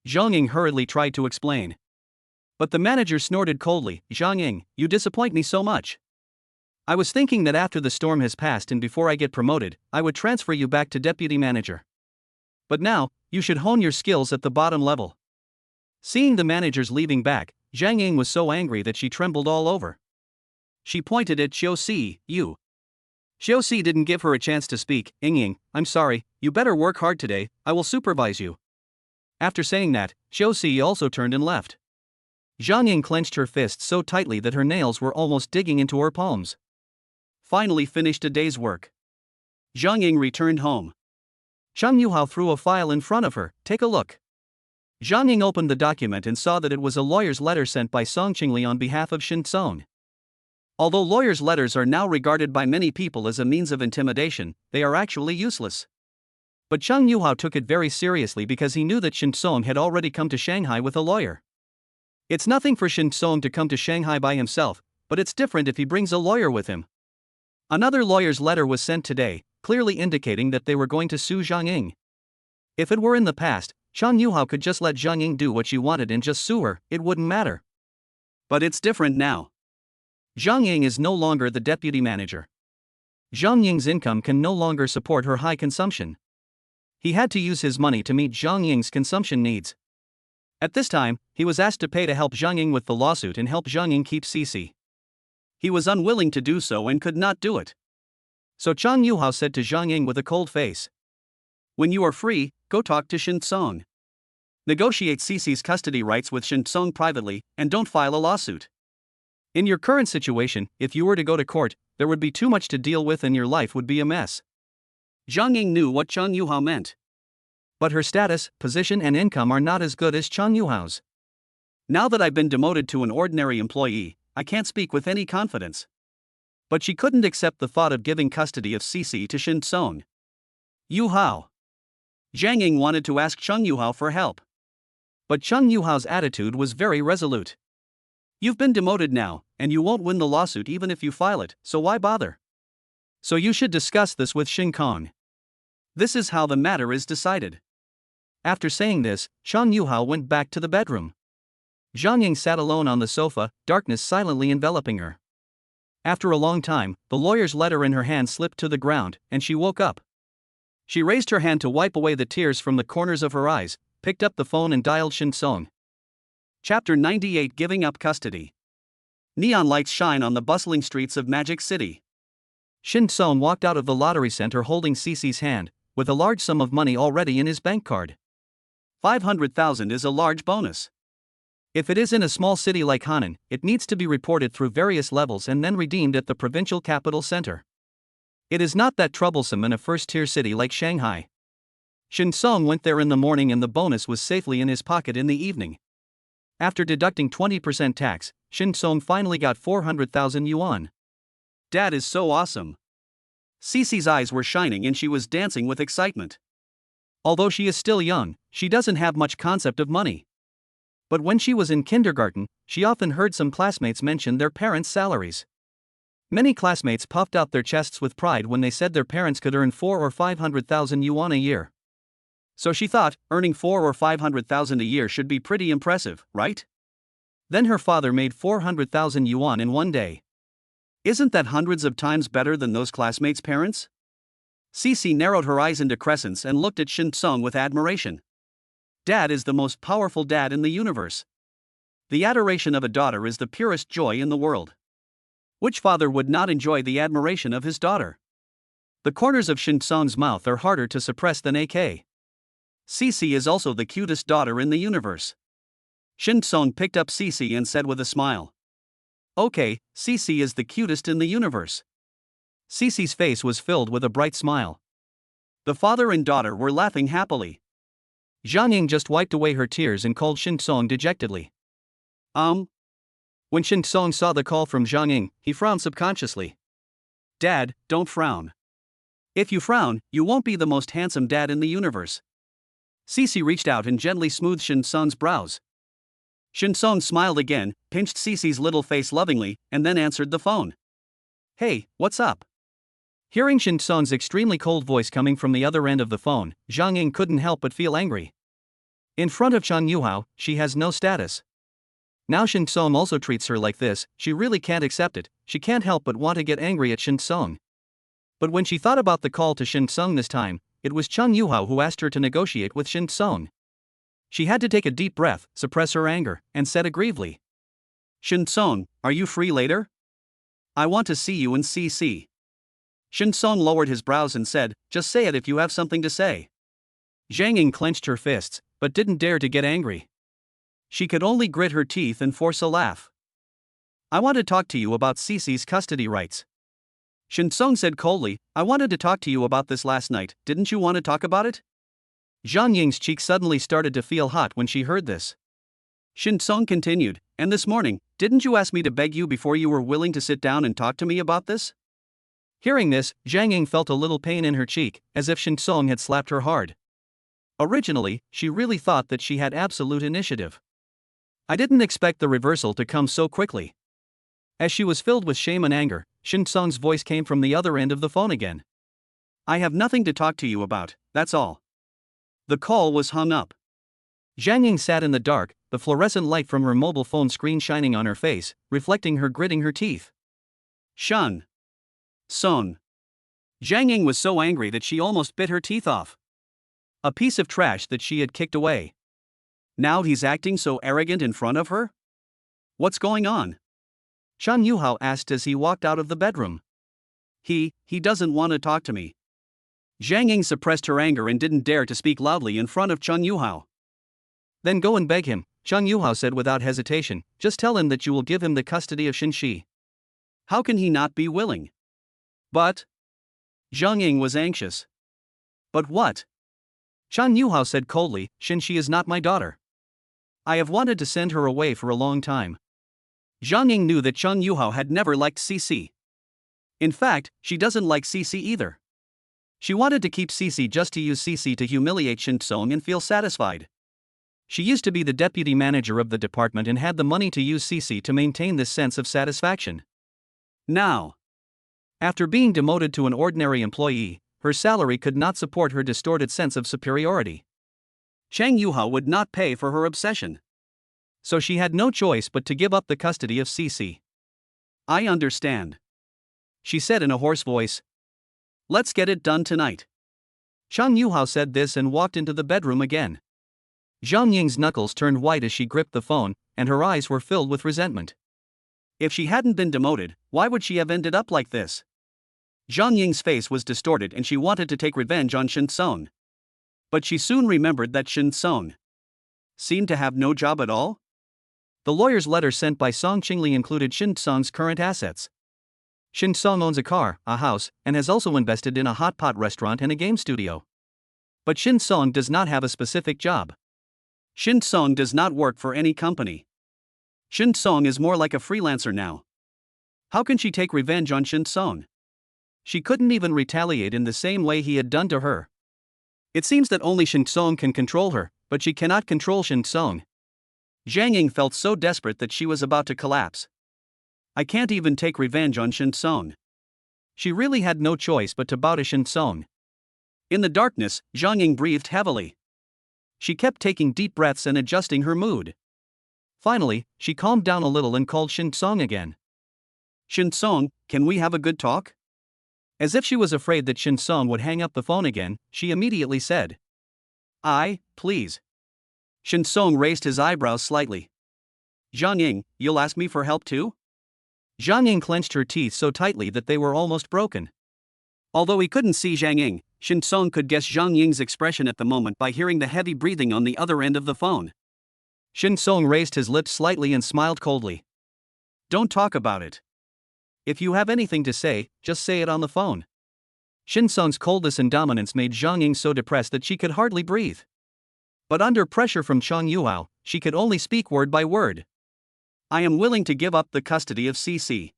[SPEAKER 2] Zhang Ying hurriedly tried to explain. But the manager snorted coldly, Zhang Ying, you disappoint me so much. I was thinking that after the storm has passed and before I get promoted, I would transfer you back to deputy manager. But now, you should hone your skills at the bottom level. Seeing the managers leaving back, Zhang Ying was so angry that she trembled all over. She pointed at Chiosi, you. Chiosi didn't give her a chance to speak. Ying, I'm sorry, you better work hard today, I will supervise you. After saying that, Chiosi also turned and left. Zhang Ying clenched her fists so tightly that her nails were almost digging into her palms.
[SPEAKER 1] Finally finished a day's work. Zhang Ying returned home.
[SPEAKER 2] Zhang Yuhao threw a file in front of her. Take a look. Zhang Ying opened the document and saw that it was a lawyer's letter sent by Song Qingli on behalf of Shin Song. Although lawyers' letters are now regarded by many people as a means of intimidation, they are actually useless. But Zhang Yuhao took it very seriously because he knew that Shin Song had already come to Shanghai with a lawyer. It's nothing for Shin Song to come to Shanghai by himself, but it's different if he brings a lawyer with him. Another lawyer's letter was sent today, clearly indicating that they were going to sue Zhang Ying. If it were in the past, Zhang Yuhao could just let Zhang Ying do what she wanted and just sue her, it wouldn't matter.
[SPEAKER 1] But it's different now.
[SPEAKER 2] Zhang Ying is no longer the deputy manager. Zhang Ying's income can no longer support her high consumption. He had to use his money to meet Zhang Ying's consumption needs. At this time, he was asked to pay to help Zhang Ying with the lawsuit and help Zhang Ying keep Cece.
[SPEAKER 1] He was unwilling to do so and could not do it.
[SPEAKER 2] So Zhang Yuhao said to Zhang Ying with a cold face,
[SPEAKER 1] when you are free, go talk to Shin Song. Negotiate Cece's custody rights with Shin Song privately, and don't file a lawsuit.
[SPEAKER 2] In your current situation, if you were to go to court, there would be too much to deal with and your life would be a mess.
[SPEAKER 1] Zhang Ying knew what Zhang Yuhao meant.
[SPEAKER 2] But her status, position and income are not as good as Zhang Yuhao's.
[SPEAKER 1] Now that I've been demoted to an ordinary employee, I can't speak with any confidence. But she couldn't accept the thought of giving custody of Cece to Shin Song.
[SPEAKER 2] Yuhao.
[SPEAKER 1] Zhang Ying wanted to ask Zhang Yuhao for help.
[SPEAKER 2] But Zhang Yuhao's attitude was very resolute.
[SPEAKER 1] You've been demoted now, and you won't win the lawsuit even if you file it, so why bother?
[SPEAKER 2] So you should discuss this with Shin Kong.
[SPEAKER 1] This is how the matter is decided.
[SPEAKER 2] After saying this, Zhang Yuhao went back to the bedroom. Zhang Ying sat alone on the sofa, darkness silently enveloping her. After a long time, the lawyer's letter in her hand slipped to the ground, and she woke up. She raised her hand to wipe away the tears from the corners of her eyes, picked up the phone and dialed Shin Song.
[SPEAKER 1] Chapter 98 Giving Up Custody. Neon lights shine on the bustling streets of Magic City.
[SPEAKER 2] Shin Song walked out of the lottery center holding Cece's hand, with a large sum of money already in his bank card.
[SPEAKER 1] 500,000 is a large bonus.
[SPEAKER 2] If it is in a small city like Hanan, it needs to be reported through various levels and then redeemed at the provincial capital center. It is not that troublesome in a first-tier city like Shanghai. Shin Song went there in the morning and the bonus was safely in his pocket in the evening. After deducting 20% tax, Shin Song finally got 400,000 yuan.
[SPEAKER 1] Dad is so awesome. Cece's eyes were shining and she was dancing with excitement.
[SPEAKER 2] Although she is still young, she doesn't have much concept of money. But when she was in kindergarten, she often heard some classmates mention their parents' salaries. Many classmates puffed out their chests with pride when they said their parents could earn 400,000 or 500,000 yuan a year.
[SPEAKER 1] So she thought, earning 400,000 or 500,000 a year should be pretty impressive, right?
[SPEAKER 2] Then her father made 400,000 yuan in one day.
[SPEAKER 1] Isn't that hundreds of times better than those classmates' parents? Cece narrowed her eyes into crescents and looked at Shin Song with admiration. Dad is the most powerful dad in the universe. The adoration of a daughter is the purest joy in the world. Which father would not enjoy the admiration of his daughter? The corners of Shin Song's mouth are harder to suppress than AK. Cece is also the cutest daughter in the universe. Shin Song picked up Cece and said with a smile. Okay, Cece is the cutest in the universe. Cece's face was filled with a bright smile. The father and daughter were laughing happily.
[SPEAKER 2] Zhang Ying just wiped away her tears and called Shin Song dejectedly. When Shin Song saw the call from Zhang Ying, he frowned subconsciously.
[SPEAKER 1] Dad, don't frown. If you frown, you won't be the most handsome dad in the universe. Cece reached out and gently smoothed Shin Song's brows. Shin Song smiled again, pinched Cece's little face lovingly, and then answered the phone. Hey, what's up?
[SPEAKER 2] Hearing Shin Song's extremely cold voice coming from the other end of the phone, Zhang Ying couldn't help but feel angry. In front of Chang Yuhao, she has no status. Now Shin Song also treats her like this, she really can't accept it, she can't help but want to get angry at Shin Song. But when she thought about the call to Shin Song this time, it was Chang Yuhao who asked her to negotiate with Shin Song. She had to take a deep breath, suppress her anger, and said aggrievely.
[SPEAKER 1] Shin Song, are you free later? I want to see you in CC. Shin Song lowered his brows and said, just say it if you have something to say.
[SPEAKER 2] Zhang Ying clenched her fists, but didn't dare to get angry.
[SPEAKER 1] She could only grit her teeth and force a laugh. I want to talk to you about Cece's custody rights. Shin Song said coldly, I wanted to talk to you about this last night, didn't you want to talk about it?
[SPEAKER 2] Zhang Ying's cheek suddenly started to feel hot when she heard this.
[SPEAKER 1] Shin Song continued, and this morning, didn't you ask me to beg you before you were willing to sit down and talk to me about this?
[SPEAKER 2] Hearing this, Zhang Ying felt a little pain in her cheek, as if Shin Song had slapped her hard. Originally, she really thought that she had absolute initiative. I didn't expect the reversal to come so quickly. As she was filled with shame and anger, Shin Song's voice came from the other end of the phone again.
[SPEAKER 1] I have nothing to talk to you about, that's all. The call was hung up.
[SPEAKER 2] Zhang Ying sat in the dark, the fluorescent light from her mobile phone screen shining on her face, reflecting her gritting her teeth.
[SPEAKER 1] Shin Song. Zhang Ying was so angry that she almost bit her teeth off. A piece of trash that she had kicked away. Now he's acting so arrogant in front of her? What's going on?
[SPEAKER 2] Chang Yuhao asked as he walked out of the bedroom.
[SPEAKER 1] He doesn't want to talk to me. Zhang Ying suppressed her anger and didn't dare to speak loudly in front of Chang Yuhao.
[SPEAKER 2] Then go and beg him, Chang Yuhao said without hesitation, just tell him that you will give him the custody of Shinshi.
[SPEAKER 1] How can he not be willing? But Zhang Ying was anxious. But what?
[SPEAKER 2] Chang Yuhao said coldly, Shinshi is not my daughter. I have wanted to send her away for a long time.
[SPEAKER 1] Zhang Ying knew that Chang Yuhao had never liked Cece. In fact, she doesn't like Cece either. She wanted to keep Cece just to use Cece to humiliate Shin Song and feel satisfied. She used to be the deputy manager of the department and had the money to use Cece to maintain this sense of satisfaction. Now,
[SPEAKER 2] after being demoted to an ordinary employee, her salary could not support her distorted sense of superiority.
[SPEAKER 1] Chang Yuhao would not pay for her obsession.
[SPEAKER 2] So she had no choice but to give up the custody of Cece.
[SPEAKER 1] I understand,
[SPEAKER 2] she said in a hoarse voice.
[SPEAKER 1] Let's get it done tonight.
[SPEAKER 2] Chang Yuhao said this and walked into the bedroom again. Zhang Ying's knuckles turned white as she gripped the phone, and her eyes were filled with resentment.
[SPEAKER 1] If she hadn't been demoted, why would she have ended up like this? Zhang Ying's face was distorted and she wanted to take revenge on Shen Song. But she soon remembered that Shen Song seemed to have no job at all.
[SPEAKER 2] The lawyer's letter sent by Song Qingli included Shen Song's current assets. Shen Song owns a car, a house, and has also invested in a hot pot restaurant and a game studio. But Shen Song does not have a specific job.
[SPEAKER 1] Shen Song does not work for any company. Shen Song is more like a freelancer now. How can she take revenge on Shen Song?
[SPEAKER 2] She couldn't even retaliate in the same way he had done to her. It seems that only Shen Song can control her, but she cannot control Shen Song.
[SPEAKER 1] Zhang Ying felt so desperate that she was about to collapse. I can't even take revenge on Shen Song.
[SPEAKER 2] She really had no choice but to bow to Shen Song.
[SPEAKER 1] In the darkness, Zhang Ying breathed heavily.
[SPEAKER 2] She kept taking deep breaths and adjusting her mood. Finally, she calmed down a little and called Shen Song again.
[SPEAKER 1] Shen Song, can we have a good talk?
[SPEAKER 2] As if she was afraid that Shen Song would hang up the phone again, she immediately said,
[SPEAKER 1] Please. Shen Song raised his eyebrows slightly. Zhang Ying, you'll ask me for help too?
[SPEAKER 2] Zhang Ying clenched her teeth so tightly that they were almost broken.
[SPEAKER 1] Although he couldn't see Zhang Ying, Shen Song could guess Zhang Ying's expression at the moment by hearing the heavy breathing on the other end of the phone.
[SPEAKER 2] Shen Song raised his lips slightly and smiled coldly.
[SPEAKER 1] Don't talk about it.
[SPEAKER 2] If you have anything to say, just say it on the phone. Shen Song's coldness and dominance made Zhang Ying so depressed that she could hardly breathe. But under pressure from Chang Yuhao, she could only speak word by word.
[SPEAKER 1] I am willing to give up the custody of CC.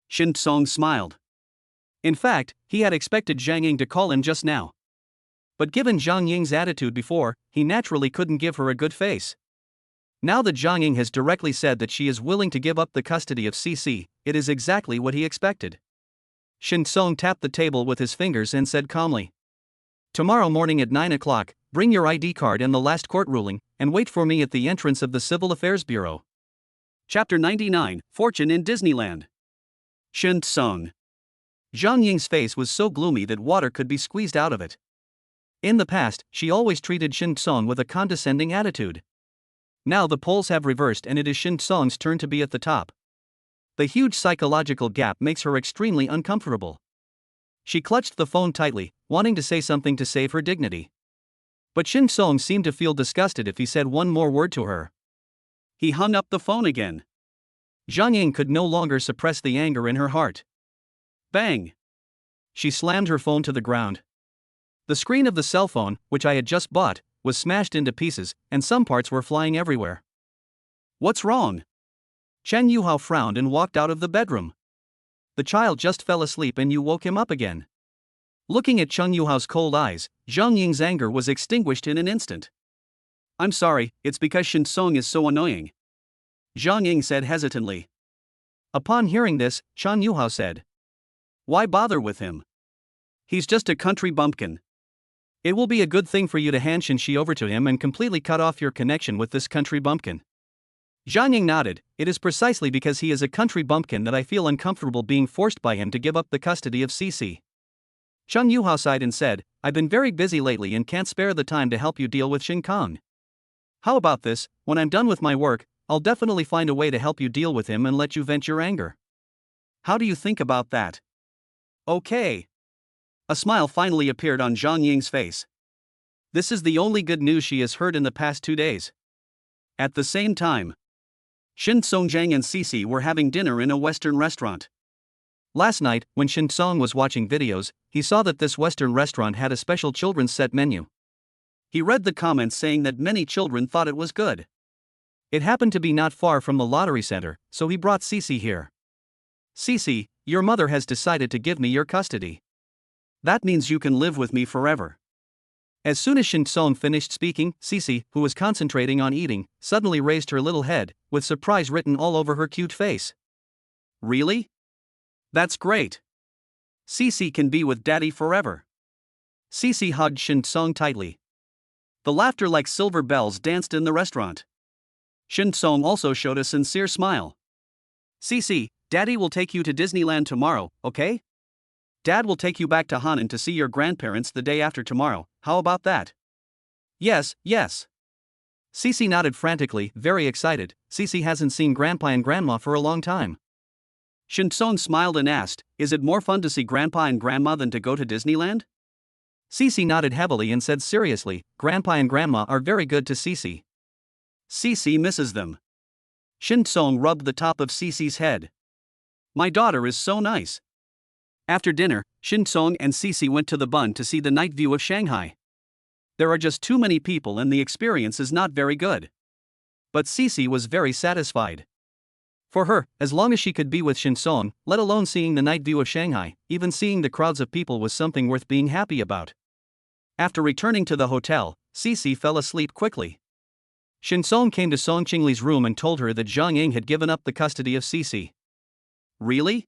[SPEAKER 1] Shen Song smiled.
[SPEAKER 2] In fact, he had expected Zhang Ying to call him just now. But given Zhang Ying's attitude before, he naturally couldn't give her a good face. Now that Zhang Ying has directly said that she is willing to give up the custody of CC, it is exactly what he expected. Shen Song tapped the table with his fingers and said calmly, "Tomorrow morning at 9 o'clock, bring your ID card and the last court ruling, and wait for me at the entrance of the Civil Affairs Bureau."
[SPEAKER 1] Chapter 99, Fortune in Disneyland. Shen Song.
[SPEAKER 2] Zhang Ying's face was so gloomy that water could be squeezed out of it. In the past, she always treated Shen Song with a condescending attitude. Now the poles have reversed and it is Shen Song's turn to be at the top. The huge psychological gap makes her extremely uncomfortable. She clutched the phone tightly, wanting to say something to save her dignity. But Shen Song seemed to feel disgusted if he said one more word to her.
[SPEAKER 1] He hung up the phone again.
[SPEAKER 2] Zhang Ying could no longer suppress the anger in her heart.
[SPEAKER 1] Bang!
[SPEAKER 2] She slammed her phone to the ground. The screen of the cell phone, which I had just bought, was smashed into pieces, and some parts were flying everywhere.
[SPEAKER 1] What's wrong?
[SPEAKER 2] Chang Yuhao frowned and walked out of the bedroom. The child just fell asleep and you woke him up again. Looking at Chang Yuhao's cold eyes, Zhang Ying's anger was extinguished in an instant.
[SPEAKER 1] I'm sorry, it's because Shen Song is so annoying. Zhang Ying said hesitantly.
[SPEAKER 2] Upon hearing this, Chang Yuhao said,
[SPEAKER 1] Why bother with him? He's just a country bumpkin.
[SPEAKER 2] It will be a good thing for you to hand Shen Shi over to him and completely cut off your connection with this country bumpkin. Zhang Ying nodded. It is precisely because he is a country bumpkin that I feel uncomfortable being forced by him to give up the custody of CC. Chang Yuhao sighed and said, I've been very busy lately and can't spare the time to help you deal with Shen Kong. How about this, when I'm done with my work, I'll definitely find a way to help you deal with him and let you vent your anger.
[SPEAKER 1] How do you think about that? Okay. A smile finally appeared on Zhang Ying's face. This is the only good news she has heard in the past 2 days. At the same time, Shen Songjang and Cici were having dinner in a Western restaurant.
[SPEAKER 2] Last night, when Shen Song was watching videos, he saw that this Western restaurant had a special children's set menu.
[SPEAKER 1] He read the comments saying that many children thought it was good.
[SPEAKER 2] It happened to be not far from the lottery center, so he brought Cici here. Cici, your mother has decided to give me your custody.
[SPEAKER 1] That means you can live with me forever.
[SPEAKER 2] As soon as Shen Song finished speaking, Cici, who was concentrating on eating, suddenly raised her little head, with surprise written all over her cute face.
[SPEAKER 1] Really? That's great. Cici can be with Daddy forever.
[SPEAKER 2] Cici hugged Shen Song tightly.
[SPEAKER 1] The laughter like silver bells danced in the restaurant. Shen Song also showed a sincere smile. Cici, Daddy will take you to Disneyland tomorrow, okay? Dad will take you back to Hanan to see your grandparents the day after tomorrow, how about that?
[SPEAKER 2] Yes, yes. Cici nodded frantically, very excited. Cici hasn't seen Grandpa and Grandma for a long time.
[SPEAKER 1] Shin Song smiled and asked, "Is it more fun to see Grandpa and Grandma than to go to Disneyland?"
[SPEAKER 2] Cece nodded heavily and said seriously, "Grandpa and Grandma are very good to Cece.
[SPEAKER 1] Cece misses them." Shin Song rubbed the top of Cece's head. "My daughter is so nice." After dinner, Shin Song and Cece went to the Bund to see the night view of Shanghai. There are just too many people and the experience is not very good. But Cece was very satisfied. For her, as long as she could be with Shin Song, let alone seeing the night view of Shanghai, even seeing the crowds of people was something worth being happy about. After returning to the hotel, Cece fell asleep quickly. Shin Song came to Song Qingli's room and told her that Zhang Ying had given up the custody of Cece. "Really?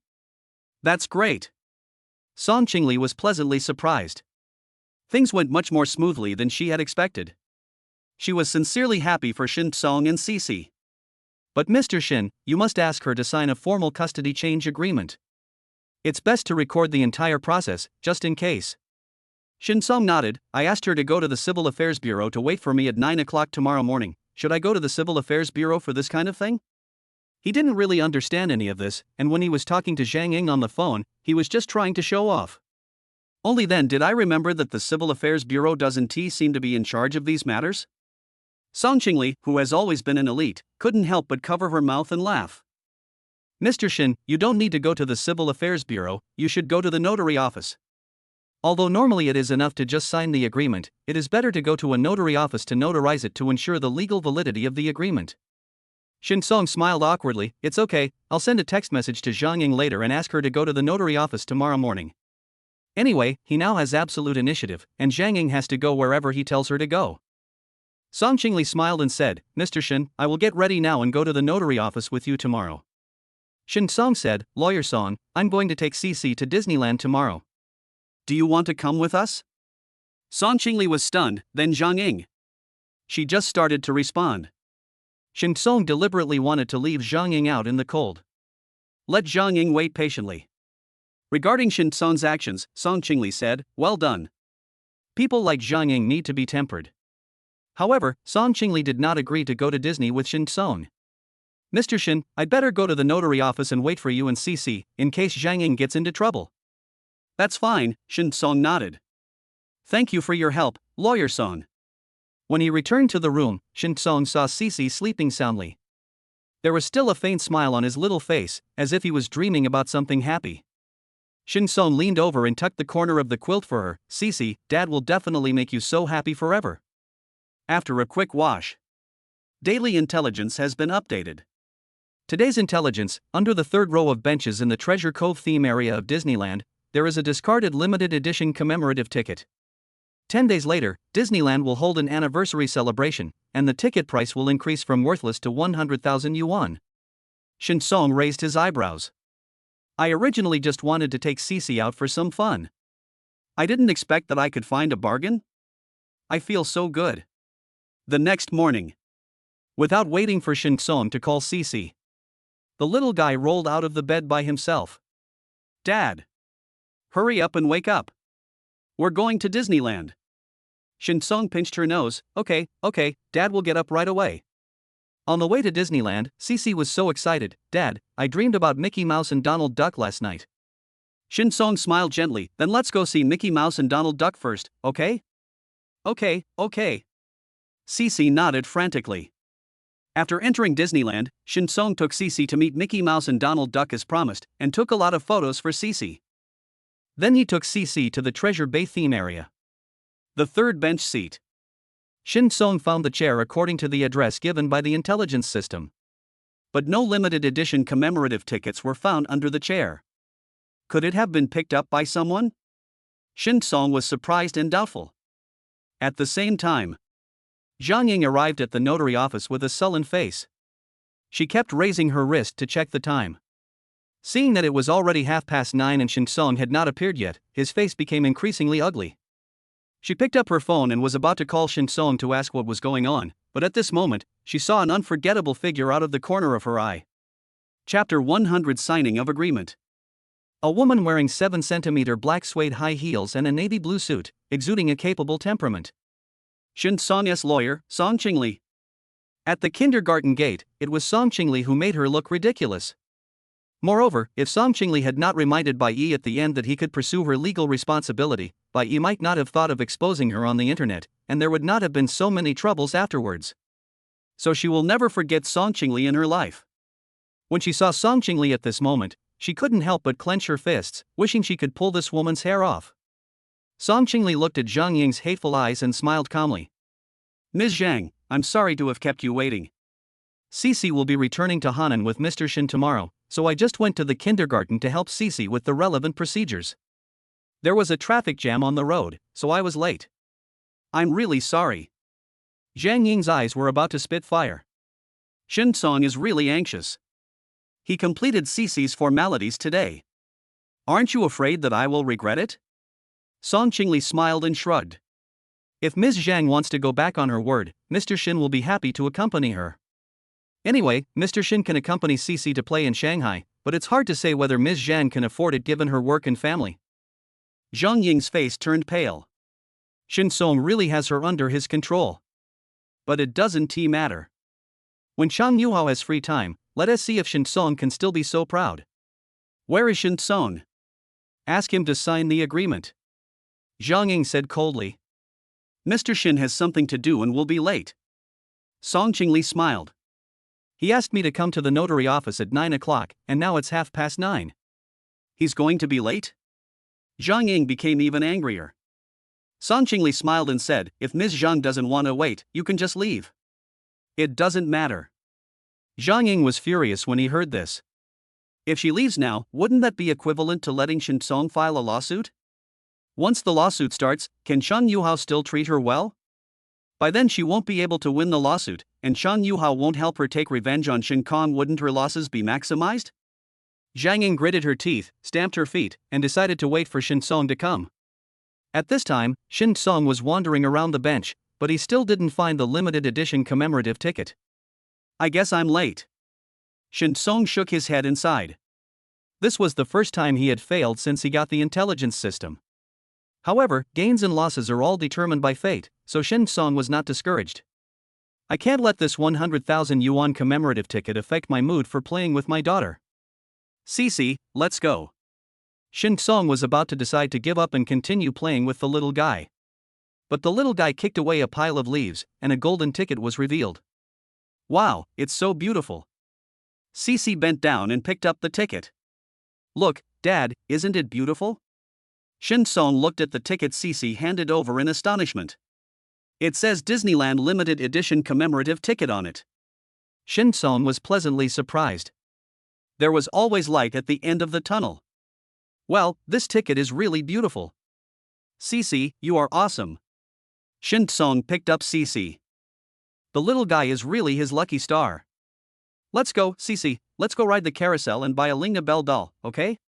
[SPEAKER 1] That's great." Song Qingli was pleasantly surprised. Things went much more smoothly than she had expected. She was sincerely happy for Shin Song and Cece.
[SPEAKER 2] "But Mr. Shin, you must ask her to sign a formal custody change agreement. It's best to record the entire process, just in case."
[SPEAKER 1] Shin Song nodded. "I asked her to go to the Civil Affairs Bureau to wait for me at 9 o'clock tomorrow morning. Should I go to the Civil Affairs Bureau for this kind of thing?" He didn't really understand any of this, and when he was talking to Zhang Ying on the phone, he was just trying to show off. Only then did I remember that the Civil Affairs Bureau doesn't seem to be in charge of these matters. Song Qingli, who has always been an elite, couldn't help but cover her mouth and laugh.
[SPEAKER 2] "Mr. Shin, you don't need to go to the Civil Affairs Bureau, you should go to the notary office. Although normally it is enough to just sign the agreement, it is better to go to a notary office to notarize it to ensure the legal validity of the agreement." Shin Song smiled awkwardly. "It's okay, I'll send a text message to Zhang Ying later and ask her to go to the notary office tomorrow morning. Anyway, he now has absolute initiative, and Zhang Ying has to go wherever he tells her to go." Song Qingli smiled and said, "Mr. Shin, I will get ready now and go to the notary office with you tomorrow." Shin Song said, "Lawyer Song, I'm going to take Cece to Disneyland tomorrow.
[SPEAKER 1] "Do you want to come with us?" Song Qingli was stunned, then Zhang Ying. She just started to respond.
[SPEAKER 2] Shin Song deliberately wanted to leave Zhang Ying out in the cold.
[SPEAKER 1] Let Zhang Ying wait patiently. Regarding Shin Song's actions, Song Qingli said, "Well done."
[SPEAKER 2] People like Zhang Ying need to be tempered. However, Song Qingli did not agree to go to Disney with Shin Song. "Mr. Shin, I'd better go to the notary office and wait for you and Cece, in case Zhang Ying gets into trouble."
[SPEAKER 1] "That's fine," Shin Song nodded. "Thank you for your help, Lawyer Song."
[SPEAKER 2] When he returned to the room, Shin Song saw Cece sleeping soundly. There was still a faint smile on his little face, as if he was dreaming about something happy. Shin Song leaned over and tucked the corner of the quilt for her. "Cece, Dad will definitely make you so happy forever."
[SPEAKER 1] After a quick wash. Daily intelligence has been updated.
[SPEAKER 2] Today's intelligence: under the third row of benches in the Treasure Cove theme area of Disneyland, there is a discarded limited edition commemorative ticket. 10 days later, Disneyland will hold an anniversary celebration, and the ticket price will increase from worthless to 100,000 yuan.
[SPEAKER 1] Shin Song raised his eyebrows. "I originally just wanted to take Cece out for some fun. I didn't expect that I could find a bargain. I feel so good." The next morning, without waiting for Shin Song to call Cece, the little guy rolled out of the bed by himself. "Dad! Hurry up and wake up. We're going to Disneyland." Shin Song pinched her nose. Okay, Dad will get up right away." On the way to Disneyland, Cece was so excited. "Dad, I dreamed about Mickey Mouse and Donald Duck last night." Shin Song smiled gently. "Then let's go see Mickey Mouse and Donald Duck first, okay?" Okay. Cece nodded frantically. After entering Disneyland, Shin Song took Cece to meet Mickey Mouse and Donald Duck as promised, and took a lot of photos for Cece. Then he took Cece to the Treasure Bay theme area. The third bench seat. Shin Song found the chair according to the address given by the intelligence system. But no limited edition commemorative tickets were found under the chair. Could it have been picked up by someone? Shin Song was surprised and doubtful. At the same time, Zhang Ying arrived at the notary office with a sullen face. She kept raising her wrist to check the time. Seeing that it was already 9:30 and Shin Song had not appeared yet, his face became increasingly ugly. She picked up her phone and was about to call Shin Song to ask what was going on, but at this moment, she saw an unforgettable figure out of the corner of her eye. Chapter 100: Signing of Agreement. A woman wearing 7-centimeter black suede high heels and a navy blue suit, exuding a capable temperament. Shin Song's lawyer, Song Qingli. At the kindergarten gate, it was Song Qingli who made her look ridiculous.
[SPEAKER 2] Moreover, if Song Qingli had not reminded Bai Yi at the end that he could pursue her legal responsibility, Bai Yi might not have thought of exposing her on the internet, and there would not have been so many troubles afterwards.
[SPEAKER 1] So she will never forget Song Qingli in her life.
[SPEAKER 2] When she saw Song Qingli at this moment, she couldn't help but clench her fists, wishing she could pull this woman's hair off. Song Qingli looked at Zhang Ying's hateful eyes and smiled calmly.
[SPEAKER 1] Ms. Zhang, I'm sorry to have kept you waiting.
[SPEAKER 2] Cici will be returning to Hanan with Mr. Shin tomorrow, so I just went to the kindergarten to help Cici with the relevant procedures. There was a traffic jam on the road, so I was late.
[SPEAKER 1] I'm really sorry.
[SPEAKER 2] Zhang Ying's eyes were about to spit fire.
[SPEAKER 1] Shin Song is really anxious. He completed Cici's formalities today. Aren't you afraid that I will regret it?
[SPEAKER 2] Song Qingli smiled and shrugged. If Ms. Zhang wants to go back on her word, Mr. Shin will be happy to accompany her. Anyway, Mr. Shin can accompany Cici to play in Shanghai, but it's hard to say whether Ms. Zhang can afford it given her work and family.
[SPEAKER 1] Zhang Ying's face turned pale.
[SPEAKER 2] Shin Song really has her under his control.
[SPEAKER 1] But it doesn't matter.
[SPEAKER 2] When Chang Yuhao has free time, let us see if Shin Song can still be so proud.
[SPEAKER 1] Where is Shin Song?
[SPEAKER 2] Ask him to sign the agreement. Zhang Ying said coldly.
[SPEAKER 1] Mr. Shin has something to do and will be late. Song Qingli smiled.
[SPEAKER 2] He asked me to come to the notary office at 9 o'clock, and now it's 9:30.
[SPEAKER 1] He's going to be late? Zhang Ying became even angrier. Song Qingli smiled and said, if Ms. Zhang doesn't want to wait, you can just leave. It doesn't matter.
[SPEAKER 2] Zhang Ying was furious when he heard this.
[SPEAKER 1] If she leaves now, wouldn't that be equivalent to letting Shin Song file a lawsuit? Once the lawsuit starts, can Shan Yuhao still treat her well? By then she won't be able to win the lawsuit, and Shan Yuhao won't help her take revenge on Shin Kong. Wouldn't her losses be maximized?
[SPEAKER 2] Zhang Ying gritted her teeth, stamped her feet, and decided to wait for Shin Song to come. At this time, Shin Song was wandering around the bench, but he still didn't find the limited edition commemorative ticket.
[SPEAKER 1] I guess I'm late. Shin Song shook his head and sighed.
[SPEAKER 2] This was the first time he had failed since he got the intelligence system. However, gains and losses are all determined by fate, so Shin Song was not discouraged. I can't let this 100,000 yuan commemorative ticket affect my mood for playing with my daughter.
[SPEAKER 1] Cici, let's go.
[SPEAKER 2] Shin Song was about to decide to give up and continue playing with the little guy. But the little guy kicked away a pile of leaves, and a golden ticket was revealed.
[SPEAKER 1] Wow, it's so beautiful. Cici bent down and picked up the ticket. Look, Dad, isn't it beautiful? Shin Song looked at the ticket Cici handed over in astonishment. It says Disneyland Limited Edition commemorative ticket on it.
[SPEAKER 2] Shin Song was pleasantly surprised.
[SPEAKER 1] There was always light at the end of the tunnel. Well, this ticket is really beautiful. Cici, you are awesome. Shin Song picked up Cici. The little guy is really his lucky star. Let's go, Cici, let's go ride the carousel and buy a Lingna Bell doll, okay?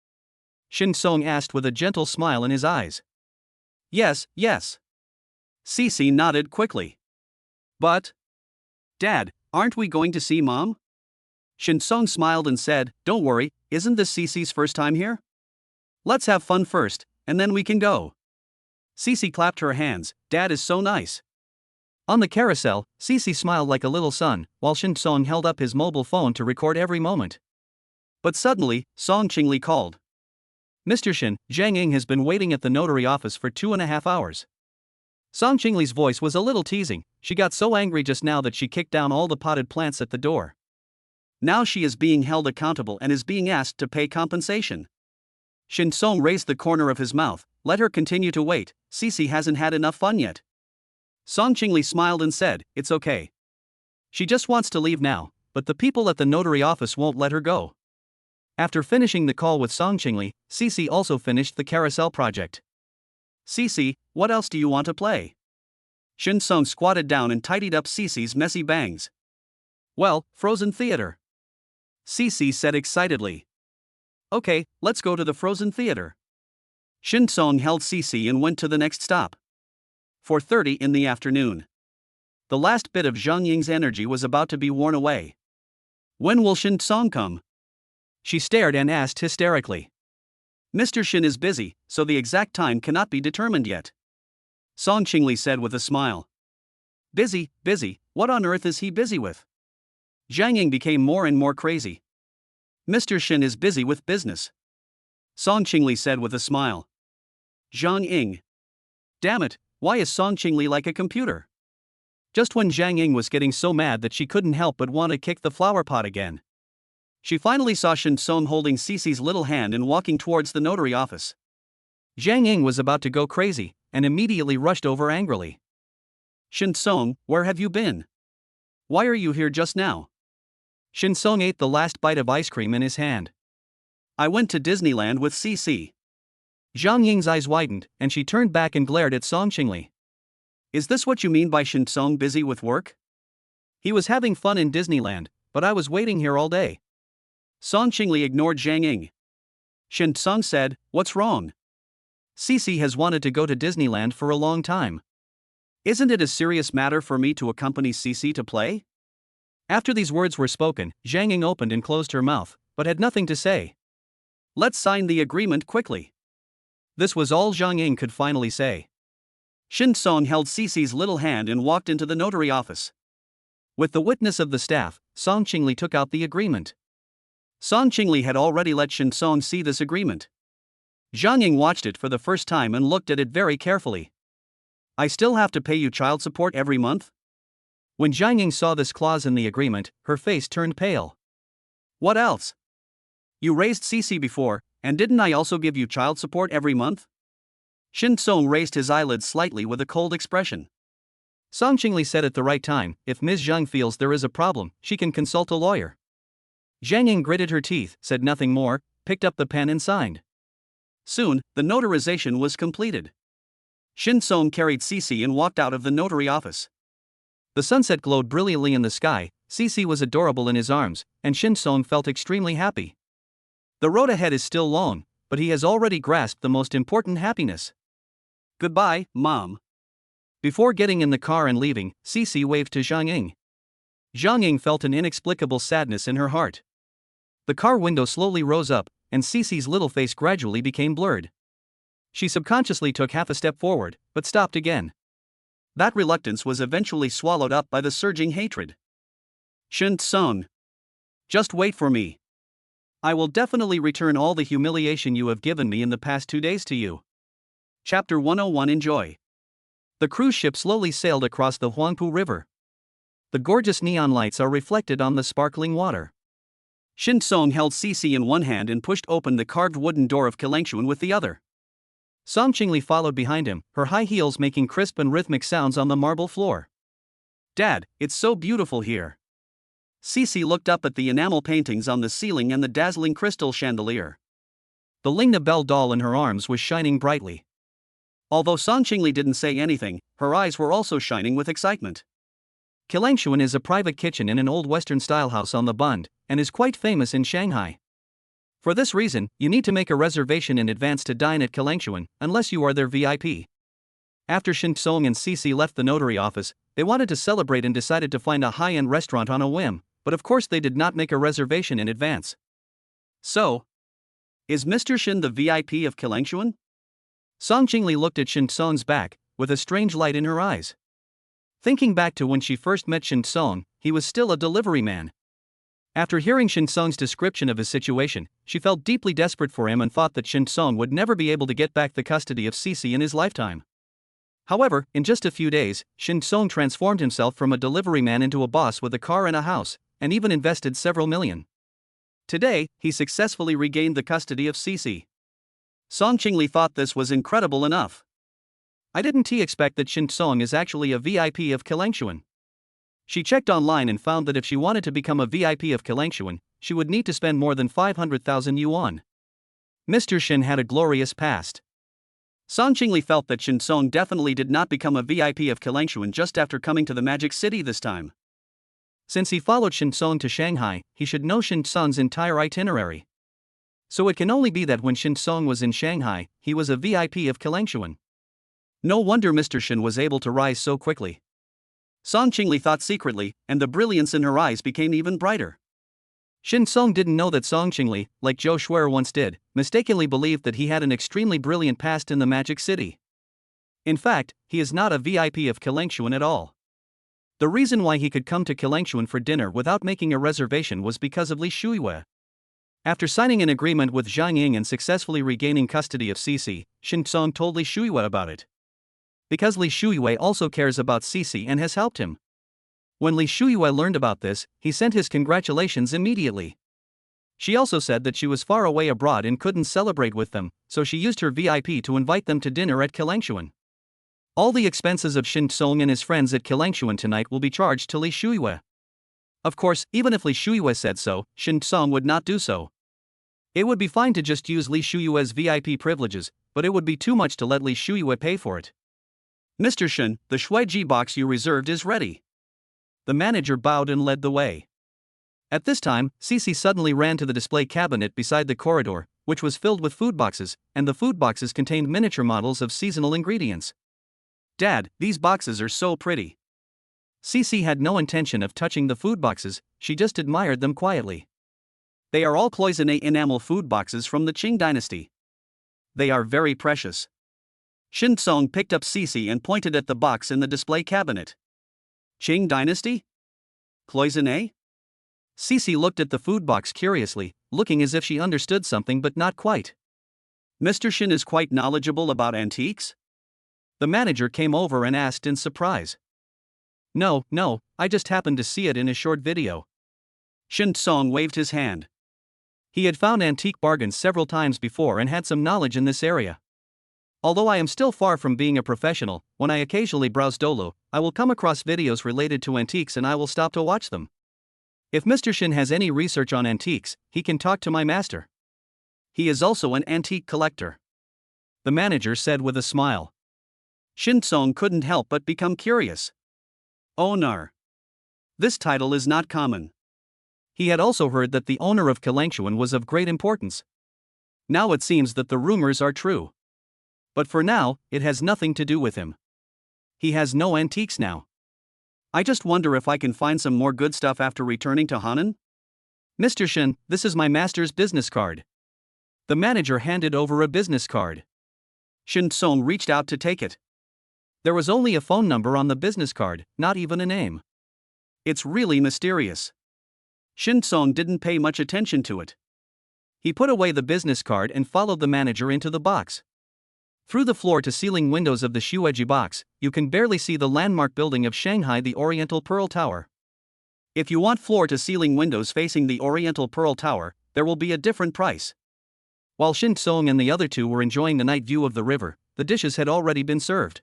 [SPEAKER 2] Shin Song asked with a gentle smile in his eyes.
[SPEAKER 1] Yes, yes. Cici nodded quickly. But, Dad, aren't we going to see Mom? Shin Song smiled and said, don't worry, isn't this Cici's first time here? Let's have fun first, and then we can go. Cici clapped her hands. Dad is so nice.
[SPEAKER 2] On the carousel, Cici smiled like a little son, while Shin Song held up his mobile phone to record every moment.
[SPEAKER 1] But suddenly, Song Qingli called.
[SPEAKER 2] Mr. Shin, Zhang Ying has been waiting at the notary office for 2.5 hours. Song Qingli's voice was a little teasing. She got so angry just now that she kicked down all the potted plants at the door.
[SPEAKER 1] Now she is being held accountable and is being asked to pay compensation. Shin Song raised the corner of his mouth. Let her continue to wait, Cici hasn't had enough fun yet. Song Qingli smiled and said, it's okay. She just wants to leave now, but the people at the notary office won't let her go. After finishing the call with Song Qingli, Cici also finished the carousel project. Cici, what else do you want to play? Shin Song squatted down and tidied up Cici's messy bangs. Well, Frozen Theater. Cici said excitedly. Okay, let's go to the Frozen Theater. Shin Song held Cici and went to the next stop. 4:30 in the afternoon. The last bit of Zhang Ying's energy was about to be worn away. When will Shin Song come? She stared and asked hysterically. Mr. Shin is busy, so the exact time cannot be determined yet. Song Qingli said with a smile. Busy, busy, what on earth is he busy with? Zhang Ying became more and more crazy. Mr. Shin is busy with business, Song Qingli said with a smile. Zhang Ying. Damn it, why is Song Qingli like a computer? Just when Zhang Ying was getting so mad that she couldn't help but want to kick the flower pot again, she finally saw Shin Song holding Cece's little hand and walking towards the notary office. Zhang Ying was about to go crazy, and immediately rushed over angrily. Shin Song, where have you been? Why are you here just now? Shin Song ate the last bite of ice cream in his hand. I went to Disneyland with Cece. Zhang Ying's eyes widened, and she turned back and glared at Song Qingli. Is this what you mean by Shin Song busy with work? He was having fun in Disneyland, but I was waiting here all day. Song Qingli ignored Zhang Ying. Shin Song said, what's wrong? Cece has wanted to go to Disneyland for a long time. Isn't it a serious matter for me to accompany Cece to play? After these words were spoken, Zhang Ying opened and closed her mouth, but had nothing to say. Let's sign the agreement quickly. This was all Zhang Ying could finally say. Shin Song held Cece's little hand and walked into the notary office. With the witness of the staff, Song Qingli took out the agreement. Song Qingli had already let Shin Song see this agreement. Zhang Ying watched it for the first time and looked at it very carefully. I still have to pay you child support every month? When Zhang Ying saw this clause in the agreement, her face turned pale. What else? You raised Cece before, and didn't I also give you child support every month? Shin Song raised his eyelids slightly with a cold expression. Song Qingli said at the right time, if Ms. Zhang feels there is a problem, she can consult a lawyer. Zhang Ying gritted her teeth, said nothing more, picked up the pen and signed. Soon, the notarization was completed. Shin Song carried Cece and walked out of the notary office. The sunset glowed brilliantly in the sky, Cece was adorable in his arms, and Shin Song felt extremely happy. The road ahead is still long, but he has already grasped the most important happiness. Goodbye, Mom. Before getting in the car and leaving, Cece waved to Zhang Ying. Zhang Ying felt an inexplicable sadness in her heart. The car window slowly rose up, and Cece's little face gradually became blurred. She subconsciously took half a step forward, but stopped again. That reluctance was eventually swallowed up by the surging hatred. Shin Song. Just wait for me. I will definitely return all the humiliation you have given me in the past 2 days to you. Chapter 101 Enjoy. The cruise ship slowly sailed across the Huangpu River. The gorgeous neon lights are reflected on the sparkling water. Shin Song held Cece in one hand and pushed open the carved wooden door of Kilangshuan with the other. Song Qingli followed behind him, her high heels making crisp and rhythmic sounds on the marble floor. Dad, it's so beautiful here. Cece looked up at the enamel paintings on the ceiling and the dazzling crystal chandelier. The Lingna Bell doll in her arms was shining brightly. Although Song Qingli didn't say anything, her eyes were also shining with excitement. Kilangshuan is a private kitchen in an old Western-style house on the Bund, and is quite famous in Shanghai. For this reason, you need to make a reservation in advance to dine at Kilangshuan, unless you are their VIP. After Shin Song and Cece left the notary office, they wanted to celebrate and decided to find a high-end restaurant on a whim, but of course they did not make a reservation in advance. So, is Mr. Shin the VIP of Kilangshuan? Song Qingli looked at Shin Song's back, with a strange light in her eyes. Thinking back to when she first met Shin Song, he was still a delivery man. After hearing Shin Song's description of his situation, she felt deeply desperate for him and thought that Shin Song would never be able to get back the custody of Cece in his lifetime. However, in just a few days, Shin Song transformed himself from a delivery man into a boss with a car and a house, and even invested several million. Today, he successfully regained the custody of Cece. Song Qingli thought this was incredible enough. I didn't expect that Shin Song is actually a VIP of Kilangshuan. She checked online and found that if she wanted to become a VIP of Kilangshuan, she would need to spend more than 500,000 yuan. Mr. Shin had a glorious past. Song Qingli felt that Shin Song definitely did not become a VIP of Kilangshuan just after coming to the Magic City this time. Since he followed Shin Song to Shanghai, he should know Shin Song's entire itinerary. So it can only be that when Shin Song was in Shanghai, he was a VIP of Kilangshuan. No wonder Mr. Shin was able to rise so quickly. Song Qingli thought secretly, and the brilliance in her eyes became even brighter. Shin Song didn't know that Song Qingli, like Zhou Shuer once did, mistakenly believed that he had an extremely brilliant past in the Magic City. In fact, he is not a VIP of Kilangshuan at all. The reason why he could come to Kilangshuan for dinner without making a reservation was because of Li Shuiwei.
[SPEAKER 2] After signing an agreement with Zhang Ying and successfully regaining custody of Cece, Shen Song told Li Shuiyue about it. Because Li Shuiyue also cares about Cece and has helped him. When Li Shuiyue learned about this, he sent his congratulations immediately. She also said that she was far away abroad and couldn't celebrate with them, so she used her VIP to invite them to dinner at Kilangshuan. All the expenses of Shen Song and his friends at Kilangshuan tonight will be charged to Li Shuiyue. Of course, even if Li Shuiyue said so, Shen Song would not do so. It would be fine to just use Li Shuiyue's VIP privileges, but it would be too much to let Li Shuiyue pay for it.
[SPEAKER 1] Mr. Shen, the Shuiji box you reserved is ready.
[SPEAKER 2] The manager bowed and led the way. At this time, Cece suddenly ran to the display cabinet beside the corridor, which was filled with food boxes, and the food boxes contained miniature models of seasonal ingredients.
[SPEAKER 1] Dad, these boxes are so pretty.
[SPEAKER 2] Cece had no intention of touching the food boxes, she just admired them quietly.
[SPEAKER 1] They are all cloisonné enamel food boxes from the Qing dynasty. They are very precious. Shen Song picked up Cece and pointed at the box in the display cabinet. Qing dynasty? Cloisonné?
[SPEAKER 2] Cece looked at the food box curiously, looking as if she understood something but not quite.
[SPEAKER 1] Mr. Shen is quite knowledgeable about antiques?
[SPEAKER 2] The manager came over and asked in surprise. No, I just happened to see it in a short video.
[SPEAKER 1] Shen Song waved his hand.
[SPEAKER 2] He had found antique bargains several times before and had some knowledge in this area. Although I am still far from being a professional, when I occasionally browse Dolo, I will come across videos related to antiques and I will stop to watch them. If Mr. Shen has any research on antiques, he can talk to my master.
[SPEAKER 1] He is also an antique collector.
[SPEAKER 2] The manager said with a smile.
[SPEAKER 1] Shen Song couldn't help but become curious. Owner. This title is not common.
[SPEAKER 2] He had also heard that the owner of Kilangshuan was of great importance. Now it seems that the rumors are true. But for now, it has nothing to do with him. He has no antiques now.
[SPEAKER 1] I just wonder if I can find some more good stuff after returning to Hanan?
[SPEAKER 2] Mr. Shen, this is my master's business card. The manager handed over a business card.
[SPEAKER 1] Shen Song reached out to take it.
[SPEAKER 2] There was only a phone number on the business card, not even a name.
[SPEAKER 1] It's really mysterious. Shen Song didn't pay much attention to it.
[SPEAKER 2] He put away the business card and followed the manager into the box. Through the floor-to-ceiling windows of the Shuiji box, you can barely see the landmark building of Shanghai, the Oriental Pearl Tower.
[SPEAKER 1] If you want floor-to-ceiling windows facing the Oriental Pearl Tower, there will be a different price.
[SPEAKER 2] While Shen Song and the other two were enjoying the night view of the river, the dishes had already been served.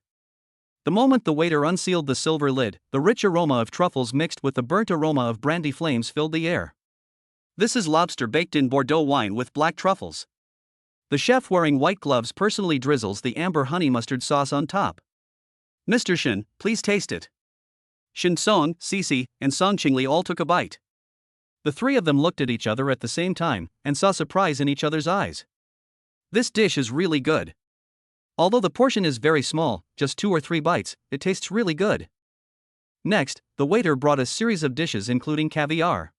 [SPEAKER 2] The moment the waiter unsealed the silver lid, the rich aroma of truffles mixed with the burnt aroma of brandy flames filled the air.
[SPEAKER 1] This is lobster baked in Bordeaux wine with black truffles.
[SPEAKER 2] The chef wearing white gloves personally drizzles the amber honey mustard sauce on top.
[SPEAKER 1] Mr. Shen, please taste it. Shen Song, Cece, and Song Qingli all took a bite.
[SPEAKER 2] The three of them looked at each other at the same time, and saw surprise in each other's eyes.
[SPEAKER 1] This dish is really good.
[SPEAKER 2] Although the portion is very small, just 2 or 3 bites, it tastes really good. Next, the waiter brought a series of dishes including caviar.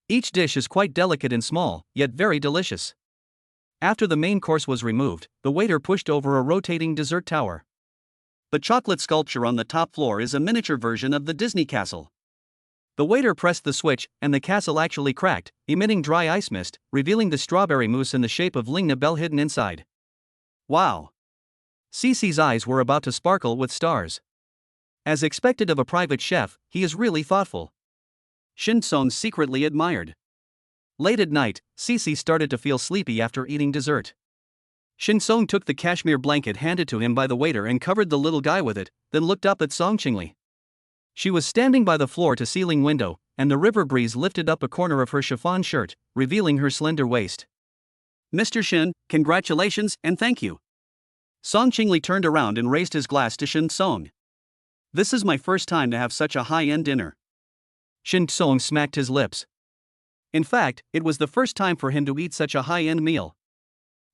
[SPEAKER 2] Each dish is quite delicate and small, yet very delicious. After the main course was removed, the waiter pushed over a rotating dessert tower.
[SPEAKER 1] The chocolate sculpture on the top floor is a miniature version of the Disney castle.
[SPEAKER 2] The waiter pressed the switch, and the castle actually cracked, emitting dry ice mist, revealing the strawberry mousse in the shape of Ling Nabel hidden inside.
[SPEAKER 1] Wow!
[SPEAKER 2] Cece's eyes were about to sparkle with stars. As expected of a private chef, he is really thoughtful.
[SPEAKER 1] Shen Song secretly admired.
[SPEAKER 2] Late at night, Cece started to feel sleepy after eating dessert. Shen Song took the cashmere blanket handed to him by the waiter and covered the little guy with it, then looked up at Song Qingli. She was standing by the floor-to-ceiling window, and the river breeze lifted up a corner of her chiffon shirt, revealing her slender waist.
[SPEAKER 1] Mr. Shen, congratulations and thank you. Song Qingli turned around and raised his glass to Shen Song. This is my first time to have such a high-end dinner.
[SPEAKER 2] Shen Song smacked his lips. In fact, it was the first time for him to eat such a high-end meal.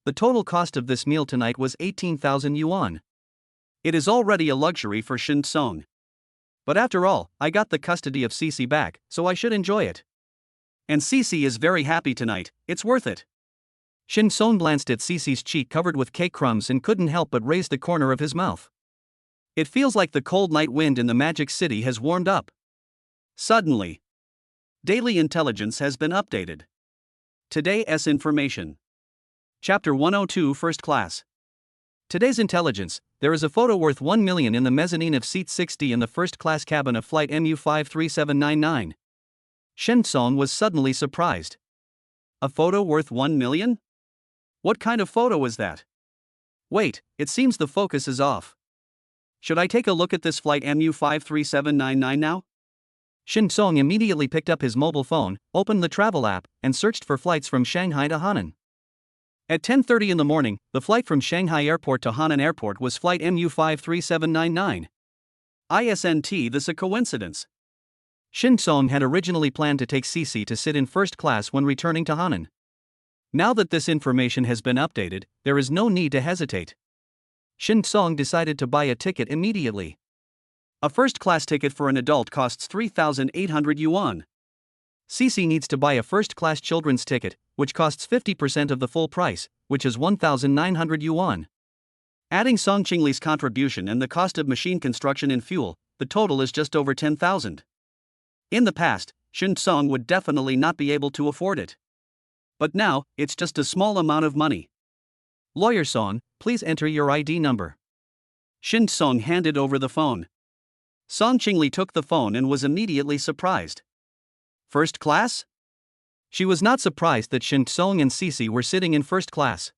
[SPEAKER 2] The total cost of this meal tonight was 18,000 yuan.
[SPEAKER 1] It is already a luxury for Shen Song.
[SPEAKER 2] But after all, I got the custody of Cece back, so I should enjoy it.
[SPEAKER 1] And Cece is very happy tonight, it's worth it.
[SPEAKER 2] Shen Song glanced at Cece's cheek covered with cake crumbs and couldn't help but raise the corner of his mouth.
[SPEAKER 1] It feels like the cold night wind in the Magic City has warmed up. Suddenly, daily intelligence has been updated. Today's information. Chapter 102 First Class.
[SPEAKER 2] Today's intelligence: there is a photo worth 1 million in the mezzanine of seat 60 in the first class cabin of flight MU53799. Shen Song was suddenly surprised.
[SPEAKER 1] A photo worth 1 million? What kind of photo is that? Wait, it seems the focus is off. Should I take a look at this flight MU53799 now?
[SPEAKER 2] Shen Song immediately picked up his mobile phone, opened the travel app, and searched for flights from Shanghai to Hainan. At 10:30 in the morning, the flight from Shanghai Airport to Hainan Airport was flight MU53799.
[SPEAKER 1] Isn't this a coincidence?
[SPEAKER 2] Shen Song had originally planned to take Cici to sit in first class when returning to Hainan. Now that this information has been updated, there is no need to hesitate. Shen Song decided to buy a ticket immediately.
[SPEAKER 1] A first-class ticket for an adult costs 3,800 yuan.
[SPEAKER 2] Cici needs to buy a first-class children's ticket, which costs 50% of the full price, which is 1,900 yuan.
[SPEAKER 1] Adding Song Qingli's contribution and the cost of machine construction and fuel, the total is just over 10,000. In the past, Shen Song would definitely not be able to afford it. But now, it's just a small amount of money.
[SPEAKER 2] Lawyer Song, please enter your ID number.
[SPEAKER 1] Shen Song handed over the phone. Song Qingli took the phone and was immediately surprised. First class?
[SPEAKER 2] She was not surprised that Shen Song and Cici were sitting in first class.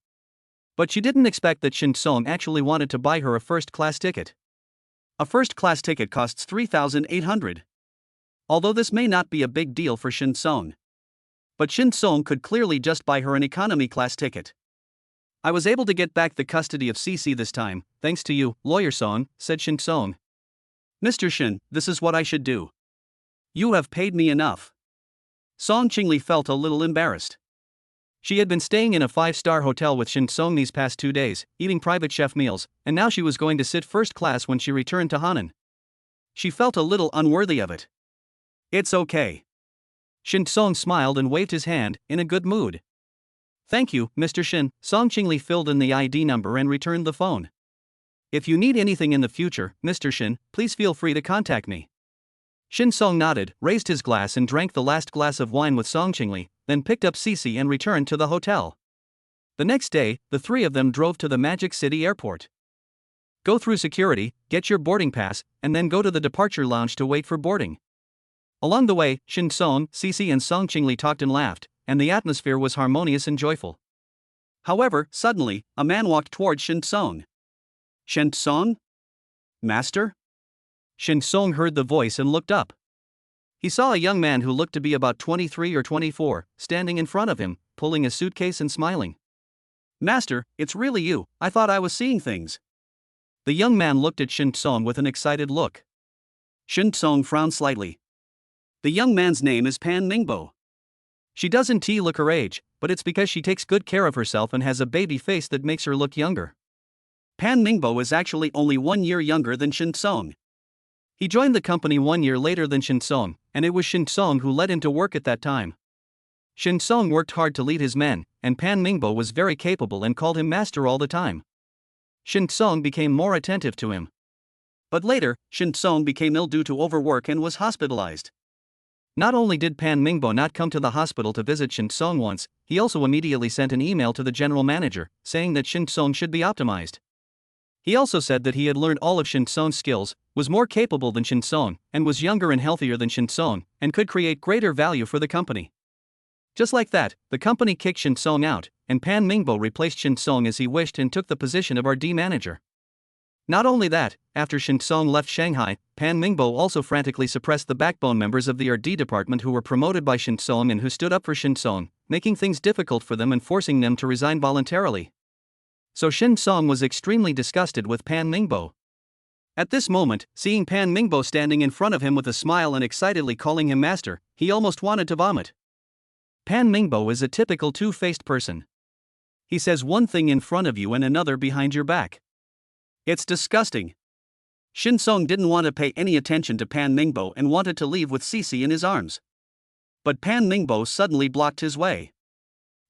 [SPEAKER 2] But she didn't expect that Shen Song actually wanted to buy her a first-class ticket.
[SPEAKER 1] A first-class ticket costs 3,800. Although this may not be a big deal for Shen Song. But Shen Song could clearly just buy her an economy-class ticket.
[SPEAKER 2] I was able to get back the custody of Cici this time, thanks to you, Lawyer Song, said Shen Song.
[SPEAKER 1] Mr. Shen, this is what I should do. You have paid me enough. Song Qingli felt a little embarrassed.
[SPEAKER 2] She had been staying in a 5-star hotel with Shen Song these past 2 days, eating private chef meals, and now she was going to sit first class when she returned to Hainan.
[SPEAKER 1] She felt a little unworthy of it. It's okay.
[SPEAKER 2] Shen Song smiled and waved his hand, in a good mood. Thank you, Mr. Shen. Song Qingli filled in the ID number and returned the phone. If you need anything in the future, Mr. Shen, please feel free to contact me. Shen Song nodded, raised his glass and drank the last glass of wine with Song Qingli, then picked up Cici and returned to the hotel. The next day, the three of them drove to the Magic City Airport. Go through security, get your boarding pass, and then go to the departure lounge to wait for boarding. Along the way, Shen Song, Cici and Song Qingli talked and laughed, and the atmosphere was harmonious and joyful.
[SPEAKER 1] However, suddenly, a man walked towards Shen Song. Shen Song? Master?
[SPEAKER 2] Shen Song heard the voice and looked up. He saw a young man who looked to be about 23 or 24, standing in front of him, pulling a suitcase and smiling.
[SPEAKER 1] Master, it's really you. I thought I was seeing things.
[SPEAKER 2] The young man looked at Shen Song with an excited look.
[SPEAKER 1] Shen Song frowned slightly. The young man's name is Pan Mingbo.
[SPEAKER 2] She doesn't look her age, but it's because she takes good care of herself and has a baby face that makes her look younger.
[SPEAKER 1] Pan Mingbo is actually only 1 year younger than Shen Song.
[SPEAKER 2] He joined the company 1 year later than Shen Song, and it was Shen Song who led him to work at that time. Shen Song worked hard to lead his men, and Pan Mingbo was very capable and called him master all the time. Shen Song became more attentive to him.
[SPEAKER 1] But later, Shen Song became ill due to overwork and was hospitalized.
[SPEAKER 2] Not only did Pan Mingbo not come to the hospital to visit Shen Song once, he also immediately sent an email to the general manager, saying that Shen Song should be optimized. He also said that he had learned all of Shen Song's skills, was more capable than Shen Song, and was younger and healthier than Shen Song, and could create greater value for the company. Just like that, the company kicked Shen Song out, and Pan Mingbo replaced Shen Song as he wished and took the position of RD manager. Not only that, after Shen Song left Shanghai, Pan Mingbo also frantically suppressed the backbone members of the RD department who were promoted by Shen Song and who stood up for Shen Song, making things difficult for them and forcing them to resign voluntarily. So Shen Song was extremely disgusted with Pan Mingbo. At this moment, seeing Pan Mingbo standing in front of him with a smile and excitedly calling him master, he almost wanted to vomit. Pan Mingbo is a typical two-faced person. He says one thing in front of you and another behind your back.
[SPEAKER 1] It's disgusting. Shen Song didn't want to pay any attention to Pan Mingbo and wanted to leave with Cici in his arms. But Pan Mingbo suddenly blocked his way.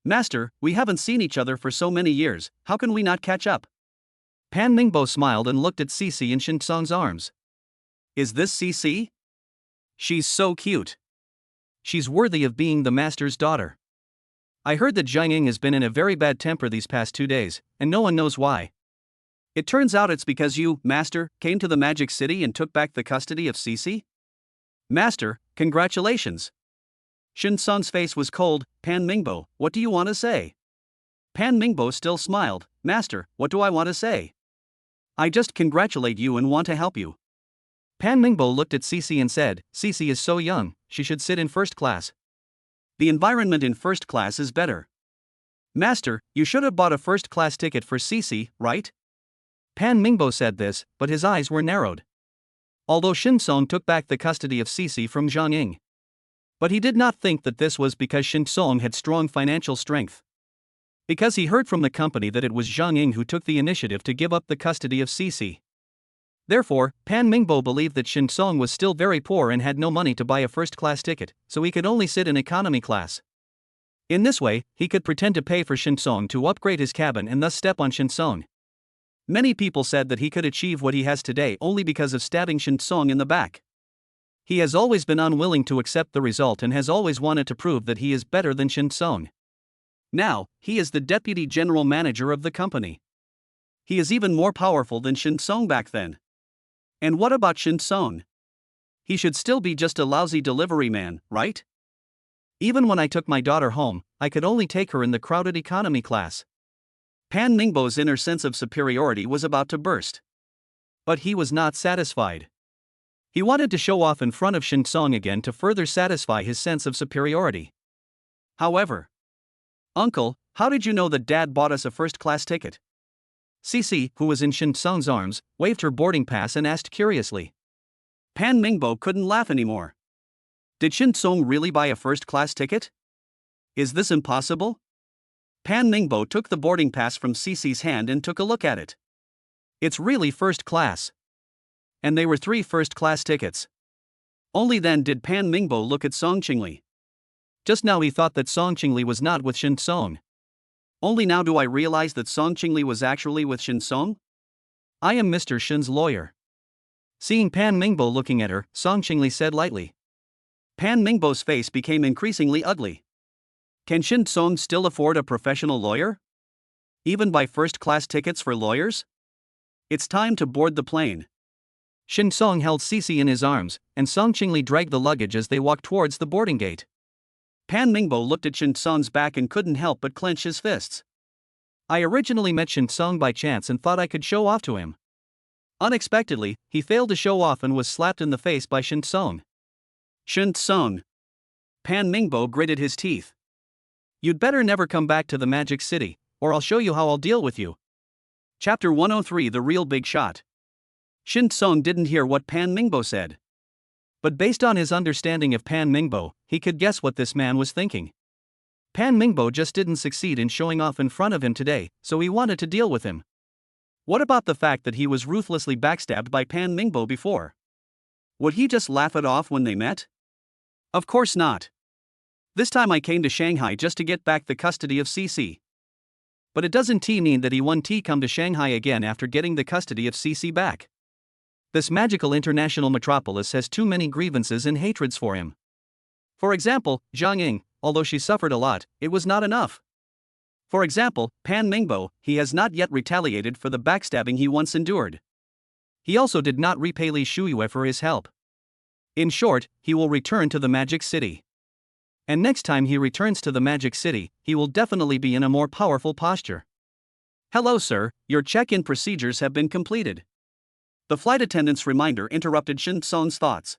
[SPEAKER 1] Master, we haven't seen each other for so many years, how can we not catch up?
[SPEAKER 2] Pan Mingbo smiled and looked at Cici in Shen Song's arms.
[SPEAKER 1] Is this Cici? She's so cute.
[SPEAKER 2] She's worthy of being the master's daughter. I heard that Jiang Ying has been in a very bad temper these past 2 days, and no one knows why.
[SPEAKER 1] It turns out it's because you, Master, came to the Magic City and took back the custody of Cece? Master, congratulations. Shin Song's face was cold. Pan Mingbo, what do you want to say? Pan Mingbo still smiled. Master, what do I want to say? I just congratulate you and want to help you.
[SPEAKER 2] Pan Mingbo looked at Cece and said, Cece is so young, she should sit in first class.
[SPEAKER 1] The environment in first class is better. Master, you should have bought a first class ticket for Cece, right?
[SPEAKER 2] Pan Mingbo said this, but his eyes were narrowed. Although Shin Song took back the custody of Cece from Jiang Ying. But he did not think that this was because Shin Song had strong financial strength. Because he heard from the company that it was Jiang Ying who took the initiative to give up the custody of Cece. Therefore, Pan Mingbo believed that Shin Song was still very poor and had no money to buy a first-class ticket, so he could only sit in economy class. In this way, he could pretend to pay for Shin Song to upgrade his cabin and thus step on Shin Song. Many people said that he could achieve what he has today only because of stabbing Shin Song in the back. He has always been unwilling to accept the result and has always wanted to prove that he is better than Shin Song. Now, he is the deputy general manager of the company. He is even more powerful than Shin Song back then. And what about Shin Song? He should still be just a lousy delivery man, right? Even when I took my daughter home, I could only take her in the crowded economy class. Pan Mingbo's inner sense of superiority was about to burst. But he was not satisfied. He wanted to show off in front of Shin Song again to further satisfy his sense of superiority. However, Uncle, how did you know that Dad bought us a first-class ticket? Cece, who was in Shin Song's arms, waved her boarding pass and asked curiously. Pan Mingbo couldn't laugh anymore. Did Shin Song really buy a first-class ticket? Is this impossible? Pan Mingbo took the boarding pass from Cece's hand and took a look at it. It's really first class. And they were 3 first-class tickets. Only then did Pan Mingbo look at Song Qingli. Just now he thought that Song Qingli was not with Shin Song. Only now do I realize that Song Qingli was actually with Shin Song? I am Mr. Shin's lawyer. Seeing Pan Mingbo looking at her, Song Qingli said lightly. Pan Mingbo's face became increasingly ugly. Can Shin Song still afford a professional lawyer? Even buy first-class tickets for lawyers? It's time to board the plane. Shin Song held Cece in his arms, and Song Qingli dragged the luggage as they walked towards the boarding gate. Pan Mingbo looked at Shin Song's back and couldn't help but clench his fists. I originally met Shin Song by chance and thought I could show off to him. Unexpectedly, he failed to show off and was slapped in the face by Shin Song. Shin Song. Pan Mingbo gritted his teeth. You'd better never come back to the Magic City, or I'll show you how I'll deal with you. Chapter 103 The Real Big Shot. Shin Song didn't hear what Pan Mingbo said. But based on his understanding of Pan Mingbo, he could guess what this man was thinking. Pan Mingbo just didn't succeed in showing off in front of him today, so he wanted to deal with him. What about the fact that he was ruthlessly backstabbed by Pan Mingbo before? Would he just laugh it off when they met? Of course not. This time I came to Shanghai just to get back the custody of Cece. But it doesn't mean that he won't come to Shanghai again after getting the custody of Cece back. This magical international metropolis has too many grievances and hatreds for him. For example, Jiang Ying, although she suffered a lot, it was not enough. For example, Pan Mingbo, he has not yet retaliated for the backstabbing he once endured. He also did not repay Li Shuyue for his help. In short, he will return to the Magic City. And next time he returns to the Magic City, he will definitely be in a more powerful posture. Hello sir, your check-in procedures have been completed. The flight attendant's reminder interrupted Shin Song's thoughts.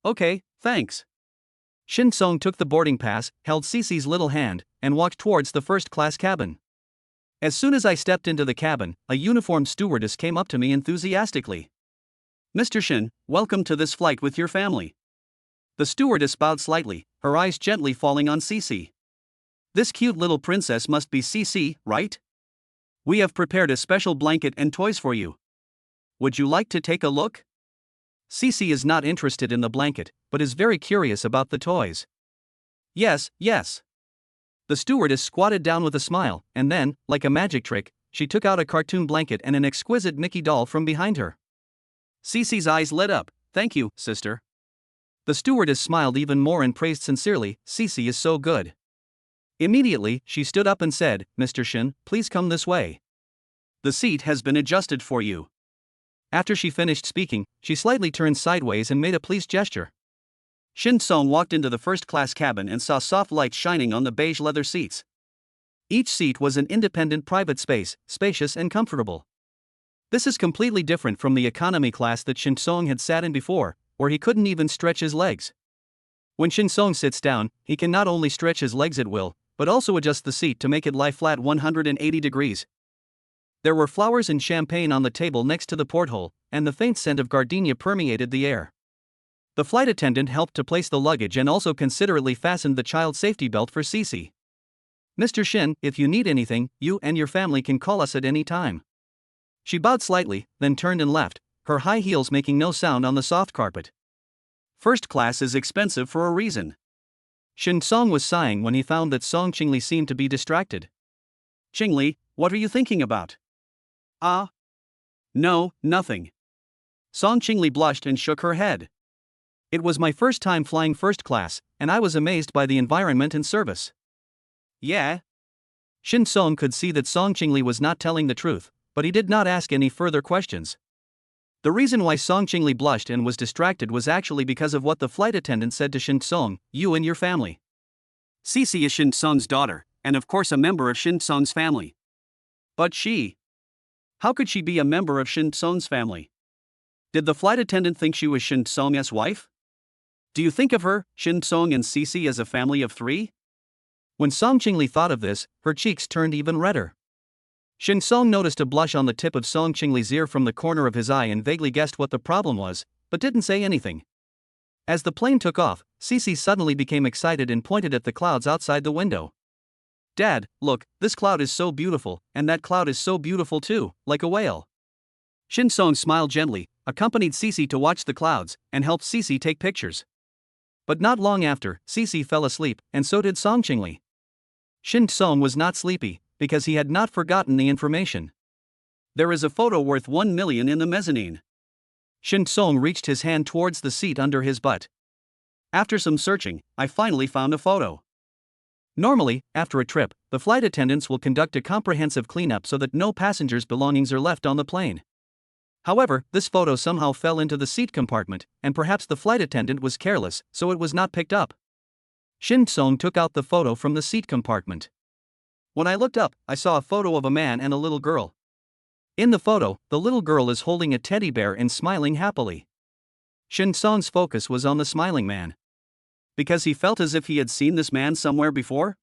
[SPEAKER 2] Okay, thanks. Shin Song took the boarding pass, held Cece's little hand, and walked towards the first-class cabin. As soon as I stepped into the cabin, a uniformed stewardess came up to me enthusiastically. Mr. Shin, welcome to this flight with your family. The stewardess bowed slightly, her eyes gently falling on Cece. This cute little princess must be Cece, right? We have prepared a special blanket and toys for you. Would you like to take a look? Cece is not interested in the blanket, but is very curious about the toys. Yes. The stewardess squatted down with a smile, and then, like a magic trick, she took out a cartoon blanket and an exquisite Mickey doll from behind her. Cece's eyes lit up. Thank you, sister. The stewardess smiled even more and praised sincerely, Cece is so good. Immediately, she stood up and said, "Mr. Shin, please come this way.
[SPEAKER 1] The seat has been adjusted for you."
[SPEAKER 2] After she finished speaking, she slightly turned sideways and made a pleased gesture.
[SPEAKER 1] Shin Song walked into the first-class cabin and saw soft lights shining on the beige leather seats.
[SPEAKER 2] Each seat was an independent private space, spacious and comfortable. This is completely different from the economy class that Shin Song had sat in before, where he couldn't even stretch his legs. When Shin Song sits down, he can not only stretch his legs at will, but also adjust the seat to make it lie flat 180 degrees. There were flowers and champagne on the table next to the porthole, and the faint scent of gardenia permeated the air. The flight attendant helped to place the luggage and also considerately fastened the child safety belt for Cece. "Mr. Shin, if you need anything, you and your family can call us at any time." She bowed slightly, then turned and left, her high heels making no sound on the soft carpet.
[SPEAKER 1] First class is expensive for a reason.
[SPEAKER 2] Shin Song was sighing when he found that Song Qingli seemed to be distracted.
[SPEAKER 1] "Qingli, what are you thinking about?" "Ah. No, nothing."
[SPEAKER 2] Song Qingli blushed and shook her head. "It was my first time flying first class, and I was amazed by the environment and service."
[SPEAKER 1] "Yeah?"
[SPEAKER 2] Shin Song could see that Song Qingli was not telling the truth, but he did not ask any further questions. The reason why Song Qingli blushed and was distracted was actually because of what the flight attendant said to Shin Song, "You and your family."
[SPEAKER 1] Cece is Shin Song's daughter, and of course a member of Shin Song's family. But she. How could she be a member of Shin Song's family? Did the flight attendant think she was Shin Song's wife? Do you think of her, Shin Song and Cece, as a family of three?
[SPEAKER 2] When Song Qingli thought of this, her cheeks turned even redder. Shin Song noticed a blush on the tip of Song Qingli's ear from the corner of his eye and vaguely guessed what the problem was, but didn't say anything. As the plane took off, Cece suddenly became excited and pointed at the clouds outside the window. "Dad, look, this cloud is so beautiful, and that cloud is so beautiful too, like a whale." Shin Song smiled gently, accompanied Cece to watch the clouds, and helped Cece take pictures. But not long after, Cece fell asleep, and so did Song Qingli. Shin Song was not sleepy, because he had not forgotten the information.
[SPEAKER 1] "There is a photo worth 1 million in the mezzanine."
[SPEAKER 2] Shin Song reached his hand towards the seat under his butt.
[SPEAKER 1] "After some searching, I finally found a photo."
[SPEAKER 2] Normally, after a trip, the flight attendants will conduct a comprehensive cleanup so that no passengers' belongings are left on the plane. However, this photo somehow fell into the seat compartment, and perhaps the flight attendant was careless, so it was not picked up. Shin Song took out the photo from the seat compartment. "When I looked up, I saw a photo of a man and a little girl. In the photo, the little girl is holding a teddy bear and smiling happily." Shin Song's focus was on the smiling man.
[SPEAKER 1] Because he felt as if he had seen this man somewhere before?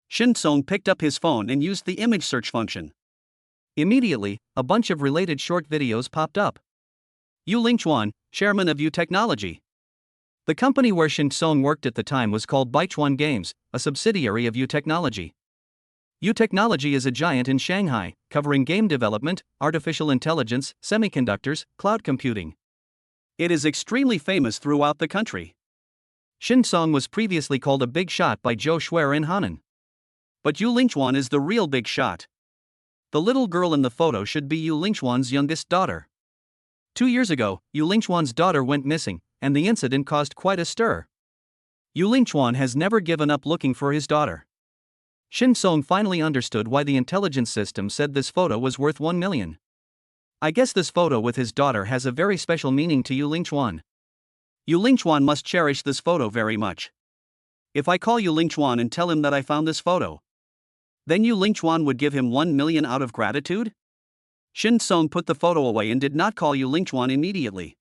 [SPEAKER 1] Shin Song picked up his phone and used the image search function.
[SPEAKER 2] Immediately, a bunch of related short videos popped up. Yu Lingchuan, chairman of Yu Technology. The company where Shin Song worked at the time was called Baichuan Games, a subsidiary of Yu Technology. Yu Technology is a giant in Shanghai, covering game development, artificial intelligence, semiconductors, cloud computing.
[SPEAKER 1] It is extremely famous throughout the country.
[SPEAKER 2] Shin Song was previously called a big shot by Zhou Shuer in Hanan.
[SPEAKER 1] But Yu Lingchuan is the real big shot. The little girl in the photo should be Yu Lingchuan's youngest daughter. 2 years ago, Yu Lingchuan's daughter went missing, and the incident caused quite a stir. Yu Lingchuan has never given up looking for his daughter. Shin Song finally understood why the intelligence system said this photo was worth 1 million. I guess this photo with his daughter has a very special meaning to Yu Lingchuan. Yu Lingchuan must cherish this photo very much. If I call Yu Lingchuan and tell him that I found this photo, then Yu Lingchuan would give him 1 million out of gratitude? Shin Song put the photo away and did not call Yu Lingchuan immediately.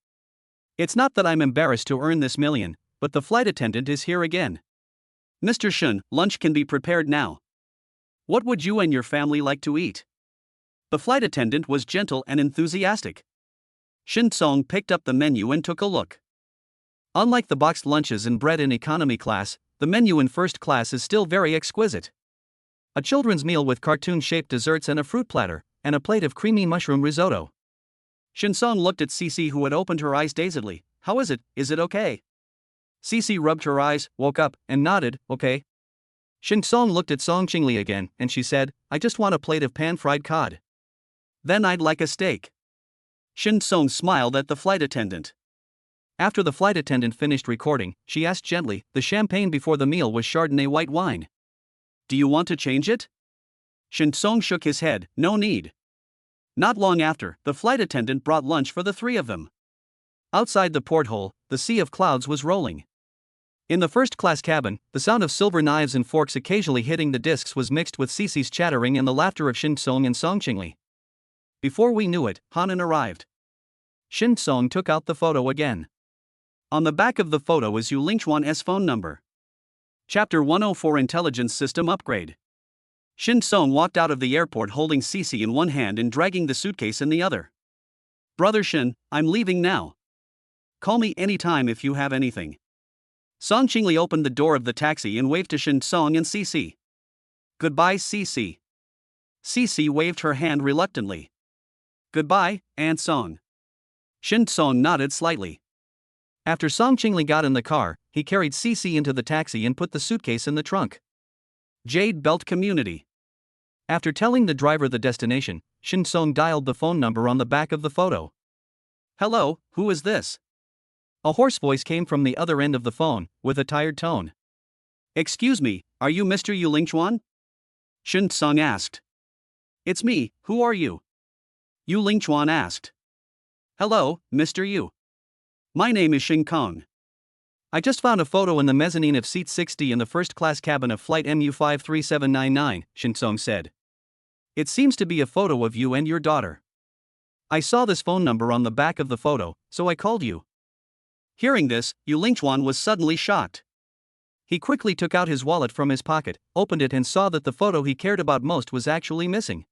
[SPEAKER 1] It's not that I'm embarrassed to earn this million, but the flight attendant is here again. "Mr. Shun, lunch can be prepared now. What would you and your family like to eat?" The flight attendant was gentle and enthusiastic. Shin Song picked up the menu and took a look. Unlike the boxed lunches and bread in economy class, the menu in first class is still very exquisite. A children's meal with cartoon-shaped desserts and a fruit platter, and a plate of creamy mushroom risotto. Shin Song looked at Cece, who had opened her eyes dazedly. "How is it? Is it okay?" Cece rubbed her eyes, woke up, and nodded, "Okay." Shin Song looked at Song Qingli again, and she said, "I just want a plate of pan-fried cod." "Then I'd like a steak." Shin Song smiled at the flight attendant. After the flight attendant finished recording, she asked gently, "The champagne before the meal was Chardonnay white wine?" Do you want to change it? Shin Song shook his head, no need. Not long after, the flight attendant brought lunch for the three of them. Outside the porthole, the sea of clouds was rolling. In the first-class cabin, the sound of silver knives and forks occasionally hitting the discs was mixed with Cece's chattering and the laughter of Shin Song and Song Qingli. Before we knew it, Hanan arrived. Shin Song took out the photo again. On the back of the photo is Yu Lingchuan's phone number. Chapter 104 Intelligence System Upgrade. Shin Song walked out of the airport holding Cece in one hand and dragging the suitcase in the other. Brother Shin, I'm leaving now. Call me anytime if you have anything. Song Qingli opened the door of the taxi and waved to Shin Song and Cece. Goodbye, Cece. Cece waved her hand reluctantly. Goodbye, Aunt Song. Shin Song nodded slightly. After Song Qingli got in the car, he carried Cece into the taxi and put the suitcase in the trunk. Jade Belt Community. After telling the driver the destination, Shin Song dialed the phone number on the back of the photo. Hello, who is this? A hoarse voice came from the other end of the phone, with a tired tone. Excuse me, are you Mr. Yu Lingchuan? Shin Song asked. It's me, who are you? Yu Lingchuan asked. Hello, Mr. Yu. My name is Shin Kong. I just found a photo in the mezzanine of seat 60 in the first-class cabin of flight MU53799, Shin Song said. It seems to be a photo of you and your daughter. I saw this phone number on the back of the photo, so I called you. Hearing this, Yu Lingchuan was suddenly shocked. He quickly took out his wallet from his pocket, opened it and saw that the photo he cared about most was actually missing.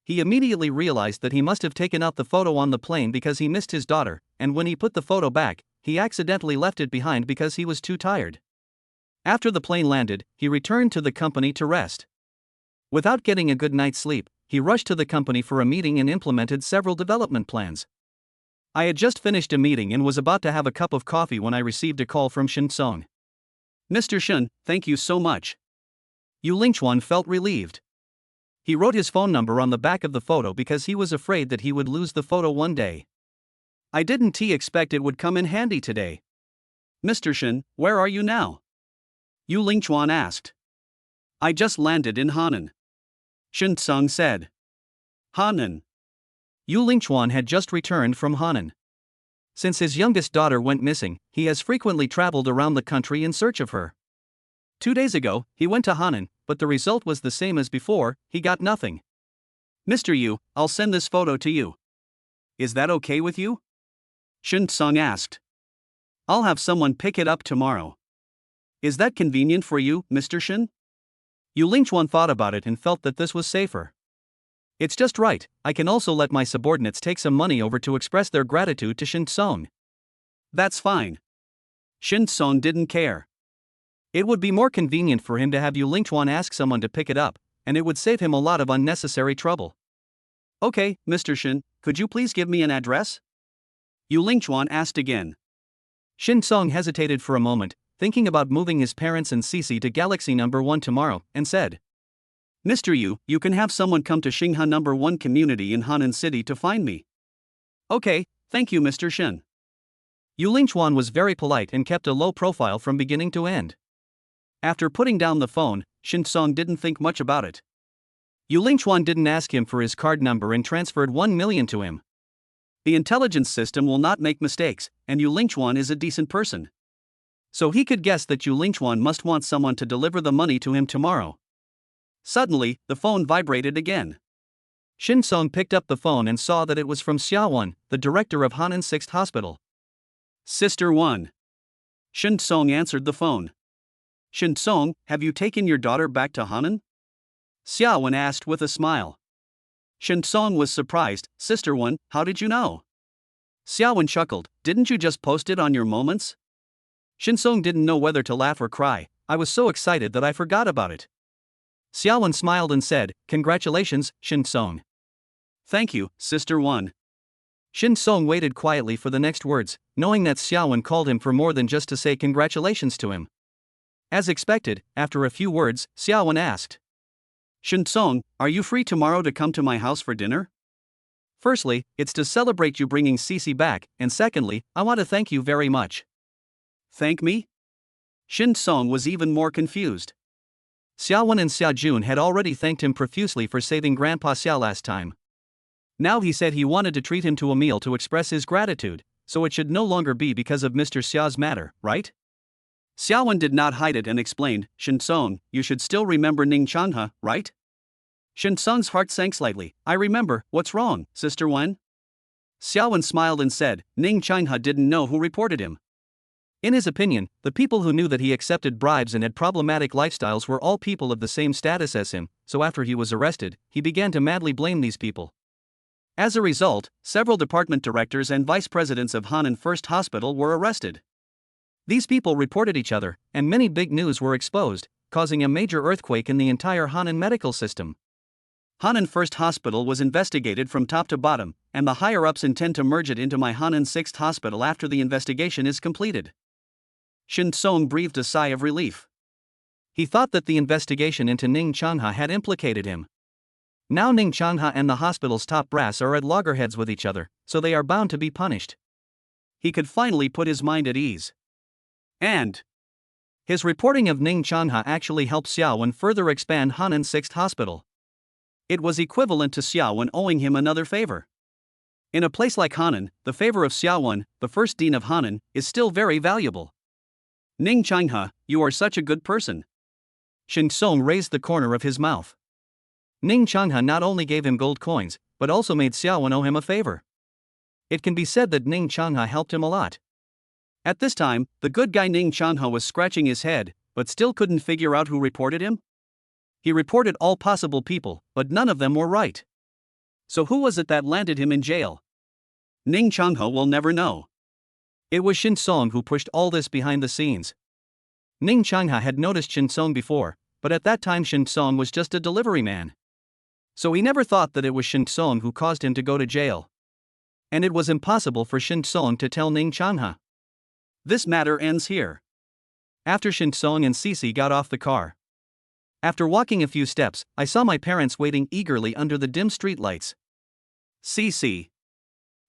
[SPEAKER 1] He immediately realized that he must have taken out the photo on the plane because he missed his daughter, and when he put the photo back, he accidentally left it behind because he was too tired. After the plane landed, he returned to the company to rest. Without getting a good night's sleep, he rushed to the company for a meeting and implemented several development plans. I had just finished a meeting and was about to have a cup of coffee when I received a call from Shin Song. Mr. Shin, thank you so much. Yu Lingchuan felt relieved. He wrote his phone number on the back of the photo because he was afraid that he would lose the photo one day. I didn't expect it would come in handy today. Mr. Shin, where are you now? Yu Lingchuan asked. I just landed in Hanan. Shin Song said. Hanan. Yu Lingchuan had just returned from Hanan. Since his youngest daughter went missing, he has frequently traveled around the country in search of her. 2 days ago, he went to Hanan, but the result was the same as before, he got nothing. Mr. Yu, I'll send this photo to you. Is that okay with you? Shin Song asked. I'll have someone pick it up tomorrow. Is that convenient for you, Mr. Shin? Yu Lingchuan thought about it and felt that this was safer. It's just right, I can also let my subordinates take some money over to express their gratitude to Shin Song. That's fine. Shin Song didn't care. It would be more convenient for him to have Yu Lingchuan ask someone to pick it up, and it would save him a lot of unnecessary trouble. Okay, Mr. Shin, could you please give me an address? Yu Lingchuan asked again. Shin Song hesitated for a moment, thinking about moving his parents and Cece to Galaxy number 1 tomorrow, and said, Mr. Yu, you can have someone come to Xinghan number 1 community in Hanan City to find me. Okay, thank you, Mr. Shin. Yu Lingchuan was very polite and kept a low profile from beginning to end. After putting down the phone, Shin Song didn't think much about it. Yu Lingchuan didn't ask him for his card number and transferred 1 million to him. The intelligence system will not make mistakes, and Yu Lingchuan is a decent person. So he could guess that Yu Lingchuan must want someone to deliver the money to him tomorrow. Suddenly, the phone vibrated again. Shin Song picked up the phone and saw that it was from Xiaowan, the director of Hanan 6th Hospital. Sister 1. Shin Song answered the phone. Shin Song, have you taken your daughter back to Hanan? Xiaowan asked with a smile. Shin Song was surprised. Sister 1, how did you know? Xiaowan chuckled. Didn't you just post it on your moments? Shin Song didn't know whether to laugh or cry. I was so excited that I forgot about it. Xiaowan smiled and said, Congratulations, Shin Song. Thank you, Sister 1. Shin Song waited quietly for the next words, knowing that Xiaowan called him for more than just to say congratulations to him. As expected, after a few words, Xiaowan asked, Shin Song, are you free tomorrow to come to my house for dinner? Firstly, it's to celebrate you bringing Cece back, and secondly, I want to thank you very much. Thank me? Shin Song was even more confused.
[SPEAKER 2] Xiaowen and Xiaojun had already thanked him profusely for saving Grandpa Xiao last time. Now he said he wanted to treat him to a meal to express his gratitude, so it should no longer be because of Mr. Xiao's matter, right?
[SPEAKER 1] Xiaowen did not hide it and explained, Shinsong, you should still remember Ning Changhe, right? Shinsong's heart sank slightly. I remember, what's wrong, Sister Wen? Xiaowen smiled and said, Ning Changhe didn't know who reported him.
[SPEAKER 2] In his opinion, the people who knew that he accepted bribes and had problematic lifestyles were all people of the same status as him, so after he was arrested, he began to madly blame these people.
[SPEAKER 1] As a result, several department directors and vice presidents of Hanan First Hospital were arrested.
[SPEAKER 2] These people reported each other, and many big news were exposed, causing a major earthquake in the entire Hanan medical system.
[SPEAKER 1] Hanan First Hospital was investigated from top to bottom, and the higher-ups intend to merge it into my Hanan Sixth Hospital after the investigation is completed. Shinsong breathed a sigh of relief.
[SPEAKER 2] He thought that the investigation into Ning Changhe had implicated him. Now Ning Changhe and the hospital's top brass are at loggerheads with each other, so they are bound to be punished.
[SPEAKER 1] He could finally put his mind at ease. And
[SPEAKER 2] his reporting of Ning Changhe actually helped Xiaowen further expand Hanan Sixth Hospital.
[SPEAKER 1] It was equivalent to Xiaowen owing him another favor. In a place like Hanan, the favor of Xiaowen, the first dean of Hanan, is still very valuable. Ning Changhe, you are such a good person.
[SPEAKER 2] Shinsong raised the corner of his mouth. Ning Changhe not only gave him gold coins, but also made Xiaowen owe him a favor. It can be said that Ning Changhe helped him a lot.
[SPEAKER 1] At this time, the good guy Ning Changhe was scratching his head, but still couldn't figure out who reported him. He reported all possible people, but none of them were right. So who was it that landed him in jail? Ning Changhe will never know.
[SPEAKER 2] It was Shinsong who pushed all this behind the scenes. Ning Changhe had noticed Shinsong before, but at that time Shinsong was just a delivery man. So he never thought that it was Shinsong who caused him to go to jail. And it was impossible for Shinsong to tell Ning Changhe.
[SPEAKER 1] This matter ends here.
[SPEAKER 2] After Shinsong and Cici got off the car. After walking a few steps, I saw my parents waiting eagerly under the dim streetlights.
[SPEAKER 1] Cici.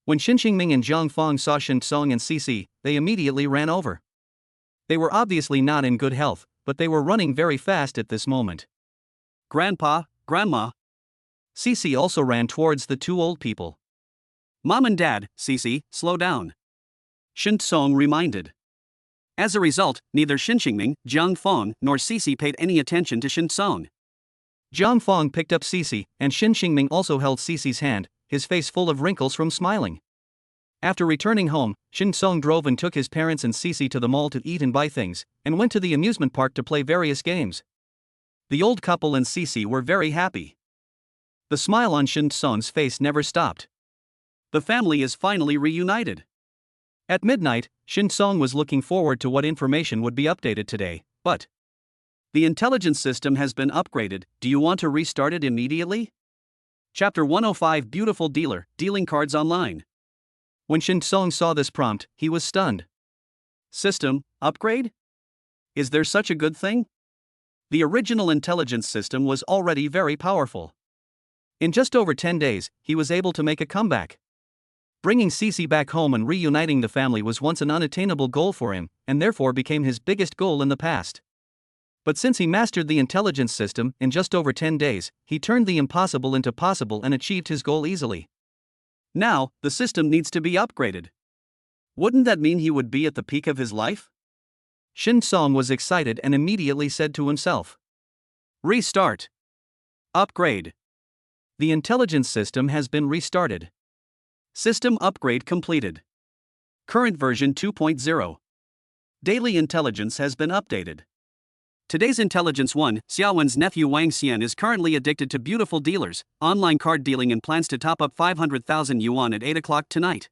[SPEAKER 2] When Xinqingming and Zhang Fong saw Shinsong and Cici, they immediately ran over. They were obviously not in good health, but they were running very fast at this moment.
[SPEAKER 1] Grandpa, Grandma.
[SPEAKER 2] Cici also ran towards the two old people.
[SPEAKER 1] Mom and Dad, Cici, slow down. Shinsong reminded. As a result, neither Xinqingming, Zhang Fong, nor Cici paid any attention to Shinsong.
[SPEAKER 2] Zhang Fong picked up Cici, and Xinqingming also held Cici's hand, his face full of wrinkles from smiling. After returning home, Shinsong drove and took his parents and Cici to the mall to eat and buy things, and went to the amusement park to play various games. The old couple and Cici were very happy. The smile on Shinsong's face never stopped.
[SPEAKER 1] The family is finally reunited.
[SPEAKER 2] At midnight, Shinsong was looking forward to what information would be updated today, but
[SPEAKER 1] the intelligence system has been upgraded. Do you want to restart it immediately? Chapter 105 Beautiful Dealer, Dealing Cards Online.
[SPEAKER 2] When Shinsong saw this prompt, he was stunned.
[SPEAKER 1] System, upgrade? Is there such a good thing? The original intelligence system was already very powerful.
[SPEAKER 2] In just over 10 days, he was able to make a comeback. Bringing Cici back home and reuniting the family was once an unattainable goal for him, and therefore became his biggest goal in the past. But since he mastered the intelligence system in just over 10 days, he turned the impossible into possible and achieved his goal easily.
[SPEAKER 1] Now, the system needs to be upgraded. Wouldn't that mean he would be at the peak of his life?
[SPEAKER 2] Shinsong was excited and immediately said to himself,
[SPEAKER 1] Restart. Upgrade.
[SPEAKER 2] The intelligence system has been restarted.
[SPEAKER 1] System upgrade completed. Current version 2.0. Daily intelligence has been updated. Today's intelligence 1, Xiaowen's nephew Wang Xian is currently addicted to beautiful dealers, online card dealing and plans to top up 500,000 yuan at 8 o'clock tonight.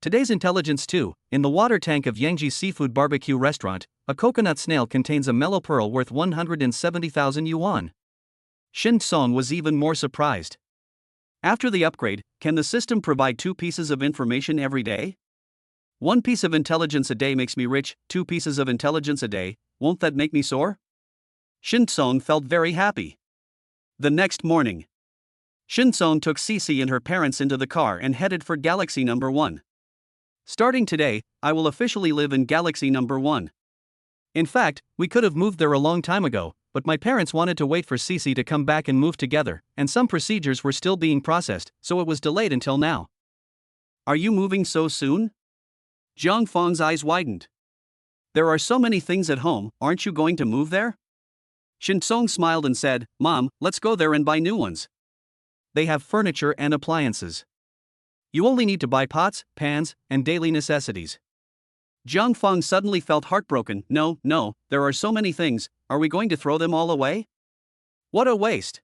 [SPEAKER 2] Today's intelligence 2, in the water tank of Yangji Seafood Barbecue Restaurant, a coconut snail contains a mellow pearl worth 170,000 yuan. Shinsong was even more surprised. After the upgrade, can the system provide 2 pieces of information every day? 1 piece of intelligence a day makes me rich, 2 pieces of intelligence a day, won't that make me soar?
[SPEAKER 1] Shinsong felt very happy. The next morning, Shinsong took Cici and her parents into the car and headed for Galaxy Number 1. Starting today, I will officially live in Galaxy Number 1.
[SPEAKER 2] In fact, we could have moved there a long time ago, but my parents wanted to wait for Cece to come back and move together, and some procedures were still being processed, so it was delayed until now.
[SPEAKER 1] Are you moving so soon? Jiang Feng's eyes widened. There are so many things at home, aren't you going to move there? Shinsong smiled and said, Mom, let's go there and buy new ones.
[SPEAKER 2] They have furniture and appliances. You only need to buy pots, pans, and daily necessities.
[SPEAKER 1] Jiang Feng suddenly felt heartbroken. No, there are so many things, are we going to throw them all away? What a waste.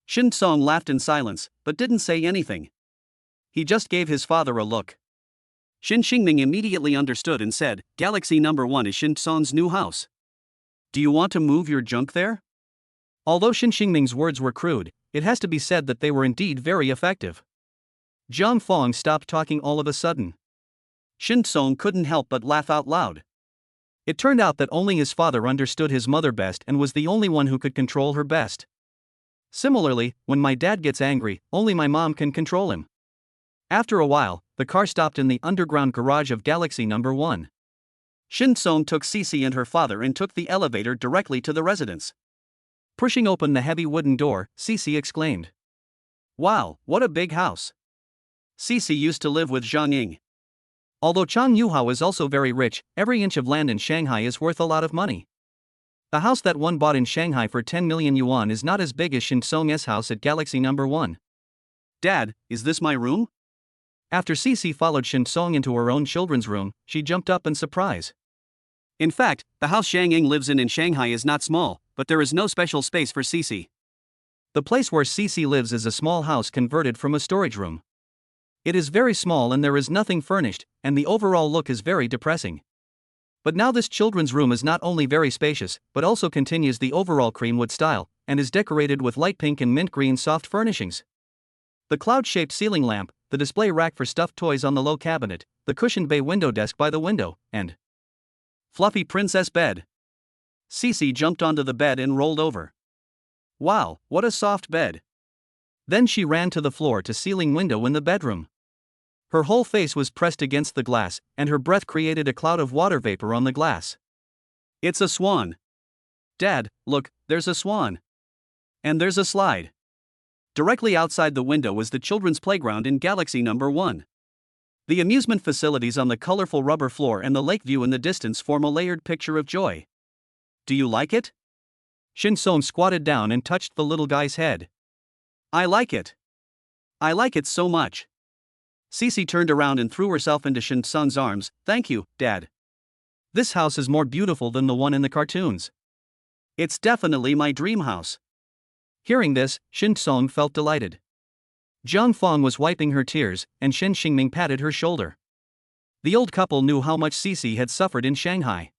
[SPEAKER 1] Shinsong laughed in silence, but didn't say anything. He just gave his father a look. Shin Xingming immediately understood and said, Galaxy number 1 is Shinsong's new house. Do you want to move your junk there?
[SPEAKER 2] Although Shin Xingming's words were crude, it has to be said that they were indeed very effective. Jiang Feng stopped talking all of a sudden.
[SPEAKER 1] Shinsong couldn't help but laugh out loud.
[SPEAKER 2] It turned out that only his father understood his mother best and was the only one who could control her best. Similarly, when my dad gets angry, only my mom can control him. After a while, the car stopped in the underground garage of Galaxy number 1.
[SPEAKER 1] Shinsong took Cece and her father and took the elevator directly to the residence.
[SPEAKER 2] Pushing open the heavy wooden door, Cece exclaimed,
[SPEAKER 1] Wow, what a big house. Cece used to live with Zhang Ying.
[SPEAKER 2] Although Chang Yuhao is also very rich, every inch of land in Shanghai is worth a lot of money. The house that one bought in Shanghai for 10 million yuan is not as big as Shinsong's house at Galaxy number 1.
[SPEAKER 1] Dad, is this my room?
[SPEAKER 2] After Cece followed Shinsong into her own children's room, she jumped up in surprise.
[SPEAKER 1] In fact, the house Zhang Ying lives in Shanghai is not small, but there is no special space for Cece.
[SPEAKER 2] The place where Cece lives is a small house converted from a storage room. It is very small and there is nothing furnished, and the overall look is very depressing. But now this children's room is not only very spacious, but also continues the overall cream wood style, and is decorated with light pink and mint green soft furnishings. The cloud-shaped ceiling lamp, the display rack for stuffed toys on the low cabinet, the cushioned bay window desk by the window, and
[SPEAKER 1] fluffy princess bed. Cece jumped onto the bed and rolled over. Wow, what a soft bed.
[SPEAKER 2] Then she ran to the floor-to-ceiling window in the bedroom. Her whole face was pressed against the glass, and her breath created a cloud of water vapor on the glass.
[SPEAKER 1] It's a swan. Dad, look, there's a swan. And there's a slide. Directly outside the window is the children's playground in Galaxy number 1. The amusement facilities on the colorful rubber floor and the lake view in the distance form a layered picture of joy. Do you like it?
[SPEAKER 2] Shinsong squatted down and touched the little guy's head.
[SPEAKER 1] I like it. I like it so much. Cece turned around and threw herself into Shinsong's arms. Thank you, Dad.
[SPEAKER 2] This house is more beautiful than the one in the cartoons.
[SPEAKER 1] It's definitely my dream house.
[SPEAKER 2] Hearing this, Shinsong felt delighted. Jiang Feng was wiping her tears, and Shin Xingming patted her shoulder. The old couple knew how much Cece had suffered in Shanghai.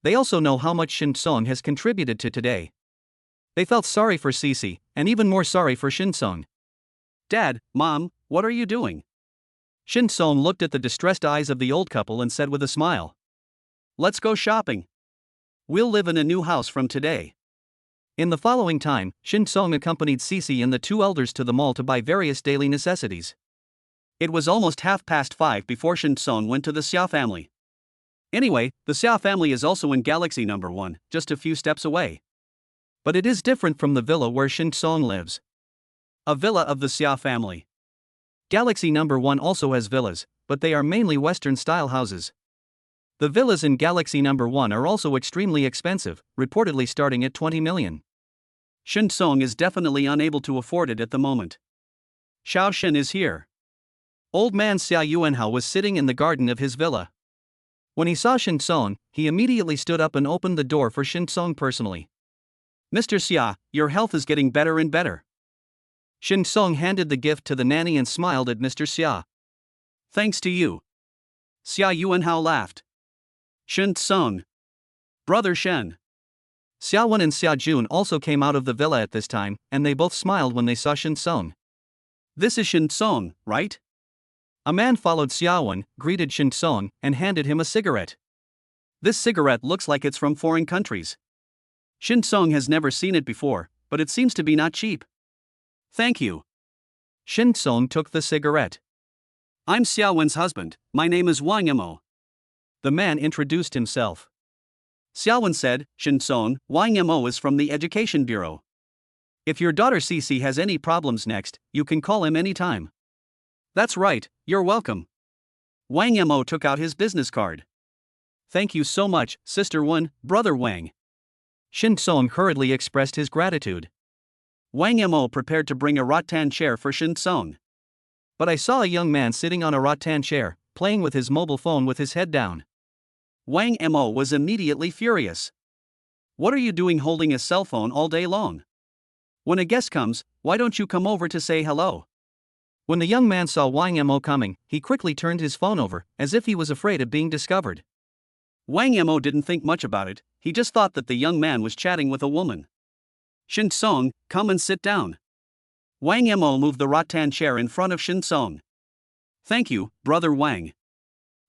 [SPEAKER 2] They also know how much Shinsong has contributed to today. They felt sorry for Cece, and even more sorry for Shinsong.
[SPEAKER 1] Dad, Mom, what are you doing?
[SPEAKER 2] Shinsong looked at the distressed eyes of the old couple and said with a smile,
[SPEAKER 1] Let's go shopping. We'll live in a new house from today.
[SPEAKER 2] In the following time, Shinsong accompanied Cece and the two elders to the mall to buy various daily necessities.
[SPEAKER 1] It was almost 5:30 before Shinsong went to the Xia family. Anyway, the Xia family is also in Galaxy number 1, just a few steps away.
[SPEAKER 2] But it is different from the villa where Shinsong lives.
[SPEAKER 1] A villa of the Xia family.
[SPEAKER 2] Galaxy number 1 also has villas, but they are mainly Western-style houses. The villas in Galaxy number 1 are also extremely expensive, reportedly starting at 20 million.
[SPEAKER 1] Shinsong is definitely unable to afford it at the moment. Xiao Shen is here.
[SPEAKER 2] Old man Xia Yuanhao was sitting in the garden of his villa. When he saw Shinsong, he immediately stood up and opened the door for Shinsong personally.
[SPEAKER 1] Mr. Xia, your health is getting better and better.
[SPEAKER 2] Shinsong handed the gift to the nanny and smiled at Mr. Xia.
[SPEAKER 1] Thanks to you. Xia Yuanhao laughed. Shinsong. Brother Shen.
[SPEAKER 2] Xia Wen and Xia Jun also came out of the villa at this time, and they both smiled when they saw Shinsong.
[SPEAKER 1] This is Shinsong, right?
[SPEAKER 2] A man followed Xia Wen, greeted Shinsong, and handed him a cigarette.
[SPEAKER 1] This cigarette looks like it's from foreign countries. Shinsong has never seen it before, but it seems to be not cheap. Thank you.
[SPEAKER 2] Shinsong took the cigarette.
[SPEAKER 1] I'm Xia Wen's husband, my name is Wang Yamo.
[SPEAKER 2] The man introduced himself.
[SPEAKER 1] Xiaowen said, Shin Song, Mo is from the Education Bureau. If your daughter Cici has any problems next, you can call him anytime. That's right, you're welcome. Mo took out his business card. Thank you so much, Sister Wen, Brother Wang.
[SPEAKER 2] Shin Song hurriedly expressed his gratitude.
[SPEAKER 1] Mo prepared to bring a rattan chair for Shin Song.
[SPEAKER 2] But I saw a young man sitting on a rattan chair, playing with his mobile phone with his head down.
[SPEAKER 1] Mo was immediately furious. What are you doing holding a cell phone all day long? When a guest comes, why don't you come over to say hello?
[SPEAKER 2] When the young man saw Mo coming, he quickly turned his phone over, as if he was afraid of being discovered.
[SPEAKER 1] Mo didn't think much about it, he just thought that the young man was chatting with a woman. Shin Song, come and sit down. Mo moved the rattan chair in front of Shin Song. Thank you, Brother Wang.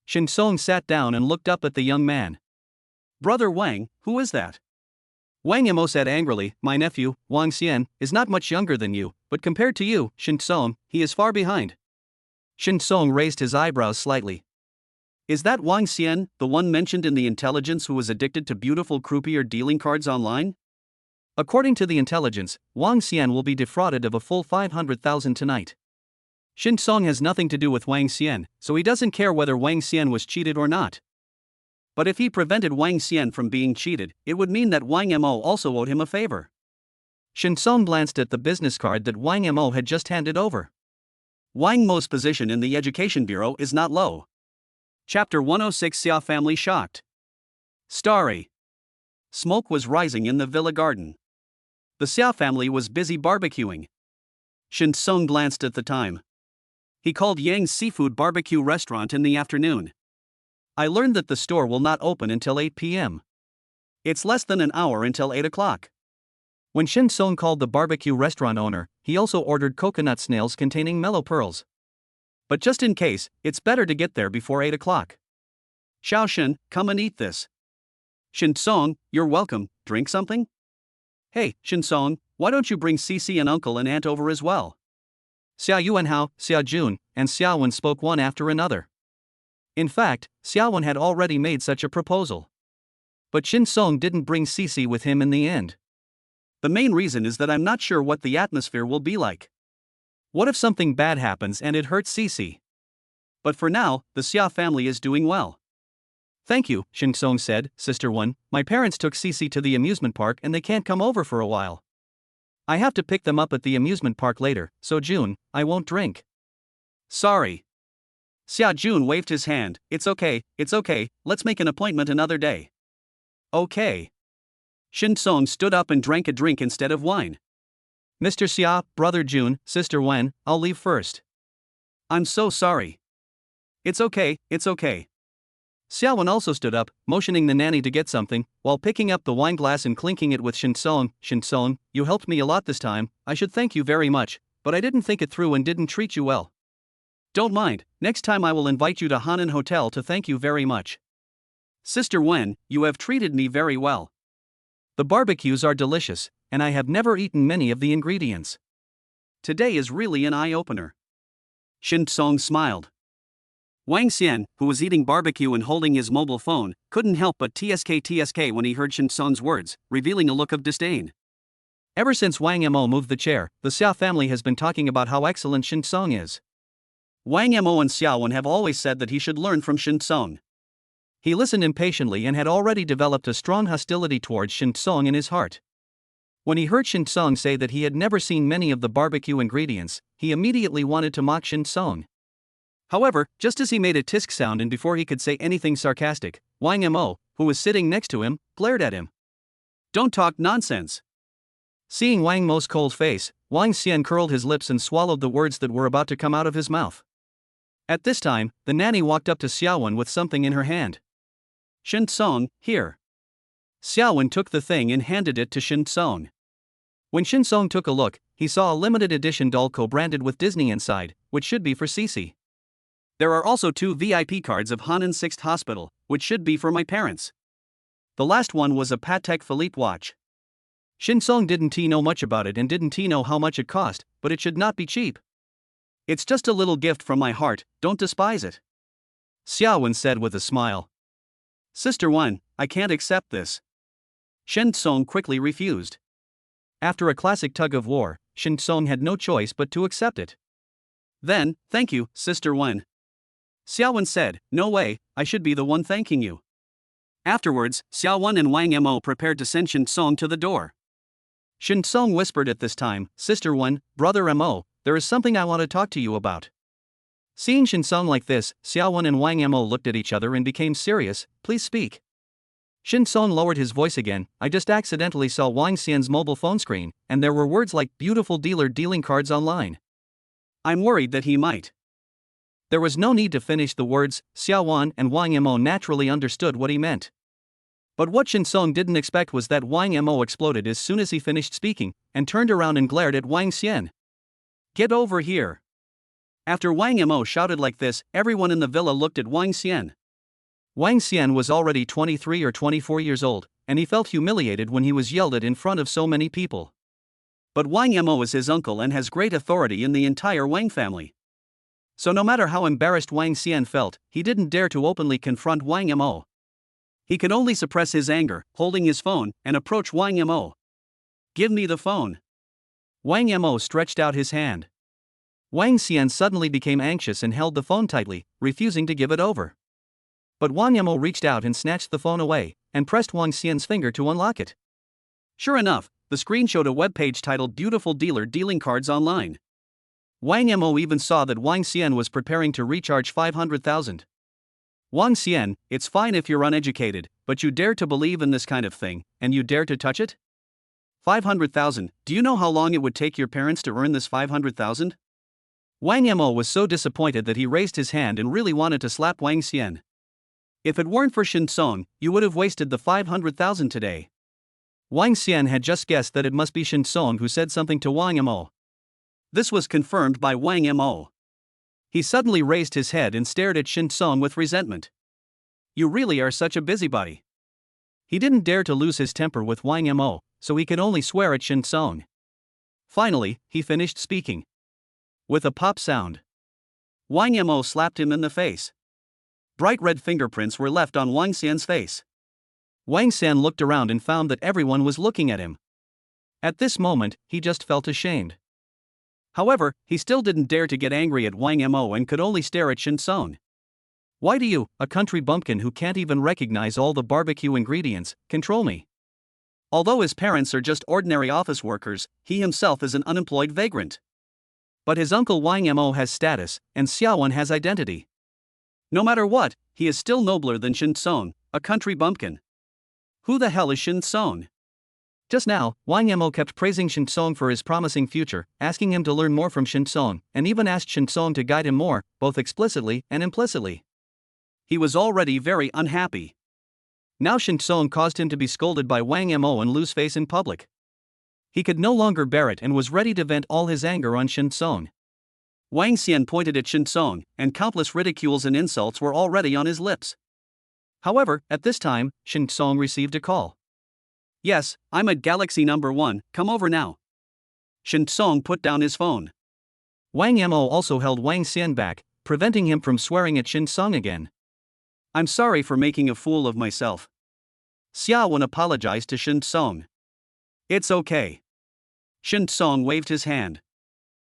[SPEAKER 2] Shin Song sat down and looked up at the young man.
[SPEAKER 1] Brother Wang, who is that?
[SPEAKER 2] Mo said angrily, my nephew, Wang Xian, is not much younger than you, but compared to you, Shin Song, he is far behind.
[SPEAKER 1] Shin Song raised his eyebrows slightly. Is that Wang Xian, the one mentioned in the intelligence who was addicted to beautiful croupier dealing cards online?
[SPEAKER 2] According to the intelligence, Wang Xian will be defrauded of a full 500,000 tonight. Shin Song has nothing to do with Wang Xian, so he doesn't care whether Wang Xian was cheated or not.
[SPEAKER 1] But if he prevented Wang Xian from being cheated, it would mean that Mo also owed him a favor.
[SPEAKER 2] Shin Song glanced at the business card that Mo had just handed over.
[SPEAKER 1] Mo's position in the Education Bureau is not low. Chapter 106 Xia Family Shocked. Starry. Smoke was rising in the villa garden. The Xia family was busy barbecuing. Shin Song glanced at the time. He called Yang's seafood barbecue restaurant in the afternoon. I learned that the store will not open until 8 p.m. It's less than an hour until 8 o'clock.
[SPEAKER 2] When Shin Song called the barbecue restaurant owner, he also ordered coconut snails containing mellow pearls.
[SPEAKER 1] But just in case, it's better to get there before 8 o'clock. Xiao Shen, come and eat this. Shin Song, you're welcome, drink something? Hey, Shin Song, why don't you bring Cici and uncle and aunt over as well?
[SPEAKER 2] Xia Yuanhao, Xia Jun, and Xiaowen spoke one after another. In fact, Xiaowen had already made such a proposal. But Shin Song didn't bring Cici with him in the end.
[SPEAKER 1] The main reason is that I'm not sure what the atmosphere will be like. What if something bad happens and it hurts Cici? But for now, the Xia family is doing well.
[SPEAKER 2] Thank you, Shin Song said, Sister Wen, my parents took Cici to the amusement park and they can't come over for a while. I have to pick them up at the amusement park later, so June, I won't drink.
[SPEAKER 1] Sorry. Xia Jun waved his hand, it's okay, let's make an appointment another day. Okay. Shin Song stood up and drank a drink instead of wine.
[SPEAKER 2] Mr. Xia, Brother Jun, Sister Wen, I'll leave first.
[SPEAKER 1] I'm so sorry. It's okay.
[SPEAKER 2] Xiaowen also stood up, motioning the nanny to get something, while picking up the wine glass and clinking it with Shin Song. Shin Song, you helped me a lot this time, I should thank you very much, but I didn't think it through and didn't treat you well.
[SPEAKER 1] Don't mind, next time I will invite you to Hanan Hotel to thank you very much. Sister Wen, you have treated me very well.
[SPEAKER 2] The barbecues are delicious, and I have never eaten many of the ingredients.
[SPEAKER 1] Today is really an eye-opener. Shin Song smiled. Wang Xian, who was eating barbecue and holding his mobile phone, couldn't help but tsk when he heard Shin Song's words, revealing a look of disdain.
[SPEAKER 2] Ever since Wang Mo moved the chair, the Xia family has been talking about how excellent Shin Song is.
[SPEAKER 1] Wang Mo and Xiaowen have always said that he should learn from Shin Song.
[SPEAKER 2] He listened impatiently and had already developed a strong hostility towards Shin Song in his heart. When he heard Shin Song say that he had never seen many of the barbecue ingredients, he immediately wanted to mock Shin Song.
[SPEAKER 1] However, just as he made a tisk sound and before he could say anything sarcastic, Wang Mo, who was sitting next to him, glared at him. Don't talk nonsense.
[SPEAKER 2] Seeing Wang Mo's cold face, Wang Xian curled his lips and swallowed the words that were about to come out of his mouth. At this time, the nanny walked up to Xiaowen with something in her hand.
[SPEAKER 1] Shin Song, here. Xiaowen took the thing and handed it to Shin Song.
[SPEAKER 2] When Shin Song took a look, he saw a limited edition doll co-branded with Disney inside, which should be for Cici.
[SPEAKER 1] There are also 2 VIP cards of Hanan 6th Hospital, which should be for my parents. The last one was a Patek Philippe watch.
[SPEAKER 2] Shin Song didn't know much about it and didn't know how much it cost, but it should not be cheap.
[SPEAKER 1] It's just a little gift from my heart, don't despise it.
[SPEAKER 2] Xiaowen said with a smile.
[SPEAKER 1] Sister Wen, I can't accept this. Shen Song quickly refused.
[SPEAKER 2] After a classic tug of war, Shen Song had no choice but to accept it.
[SPEAKER 1] Then, thank you, Sister Wen. Xiaowen said, no way, I should be the one thanking you. Afterwards, Xiaowen and Wang Mo prepared to send Shen Song to the door.
[SPEAKER 2] Shen Song whispered at this time, Sister Wen, Brother Mo, there is something I want to talk to you about. Seeing Shen Song like this, Xiaowen and Wang Mo looked at each other and became serious. Please speak. Shen Song lowered his voice again. I just accidentally saw Wang Xian's mobile phone screen, and there were words like beautiful dealer dealing cards online.
[SPEAKER 1] I'm worried that he might.
[SPEAKER 2] There was no need to finish the words. Xiaowan and Wang Mo naturally understood what he meant. But what Shen Song didn't expect was that Wang Mo exploded as soon as he finished speaking, and turned around and glared at Wang Xian.
[SPEAKER 1] Get over here. After Wang Mo shouted like this, everyone in the villa looked at Wang Xian.
[SPEAKER 2] Wang Xian was already 23 or 24 years old, and he felt humiliated when he was yelled at in front of so many people.
[SPEAKER 1] But Wang Mo is his uncle and has great authority in the entire Wang family. So no matter how embarrassed Wang Xian felt, he didn't dare to openly confront Wang Mo. He could only suppress his anger, holding his phone, and approach Wang Mo. Give me the phone.
[SPEAKER 2] Wang Mo stretched out his hand. Wang Xian suddenly became anxious and held the phone tightly, refusing to give it over. But Wang Mo reached out and snatched the phone away, and pressed Wang Xian's finger to unlock it.
[SPEAKER 1] Sure enough, the screen showed a webpage titled Beautiful Dealer Dealing Cards Online. Wang Mo even saw that Wang Xian was preparing to recharge 500,000. Wang Xian, it's fine if you're uneducated, but you dare to believe in this kind of thing, and you dare to touch it? 500,000, do you know how long it would take your parents to earn this 500,000?
[SPEAKER 2] Wang Mo was so disappointed that he raised his hand and really wanted to slap Wang Xian.
[SPEAKER 1] If it weren't for Shen Song, you would have wasted the 500,000 today.
[SPEAKER 2] Wang Xian had just guessed that it must be Shen Song who said something to Wang Mo.
[SPEAKER 1] This was confirmed by Wang Mo. He suddenly raised his head and stared at Shen Song with resentment. You really are such a busybody.
[SPEAKER 2] He didn't dare to lose his temper with Wang Mo, so he could only swear at Shen Song.
[SPEAKER 1] Finally, he finished speaking. With a pop sound, Wang Mo slapped him in the face. Bright red fingerprints were left on Wang Xian's face.
[SPEAKER 2] Wang Xian looked around and found that everyone was looking at him. At this moment, he just felt ashamed.
[SPEAKER 1] However, he still didn't dare to get angry at Wang Mo and could only stare at Shen Song.
[SPEAKER 2] Why do you, a country bumpkin who can't even recognize all the barbecue ingredients, control me?
[SPEAKER 1] Although his parents are just ordinary office workers, he himself is an unemployed vagrant.
[SPEAKER 2] But his uncle Wang Mo has status, and Xiaowen has identity.
[SPEAKER 1] No matter what, he is still nobler than Shen Song, a country bumpkin. Who the hell is Shen Song?
[SPEAKER 2] Just now, Wang Mo kept praising Shen Song for his promising future, asking him to learn more from Shen Song, and even asked Shen Song to guide him more, both explicitly and implicitly.
[SPEAKER 1] He was already very unhappy.
[SPEAKER 2] Now Shen Song caused him to be scolded by Wang Mo and lose face in public. He could no longer bear it and was ready to vent all his anger on Shen Song.
[SPEAKER 1] Wang Xian pointed at Shen Song, and countless ridicules and insults were already on his lips.
[SPEAKER 2] However, at this time, Shen Song received a call.
[SPEAKER 1] Yes, I'm at Galaxy number 1, come over now. Shen Song put down his phone.
[SPEAKER 2] Wang Mo also held Wang Xian back, preventing him from swearing at Shen Song again.
[SPEAKER 1] I'm sorry for making a fool of myself. Xiaowen apologized to Shen Song. It's okay. Shen Song waved his hand.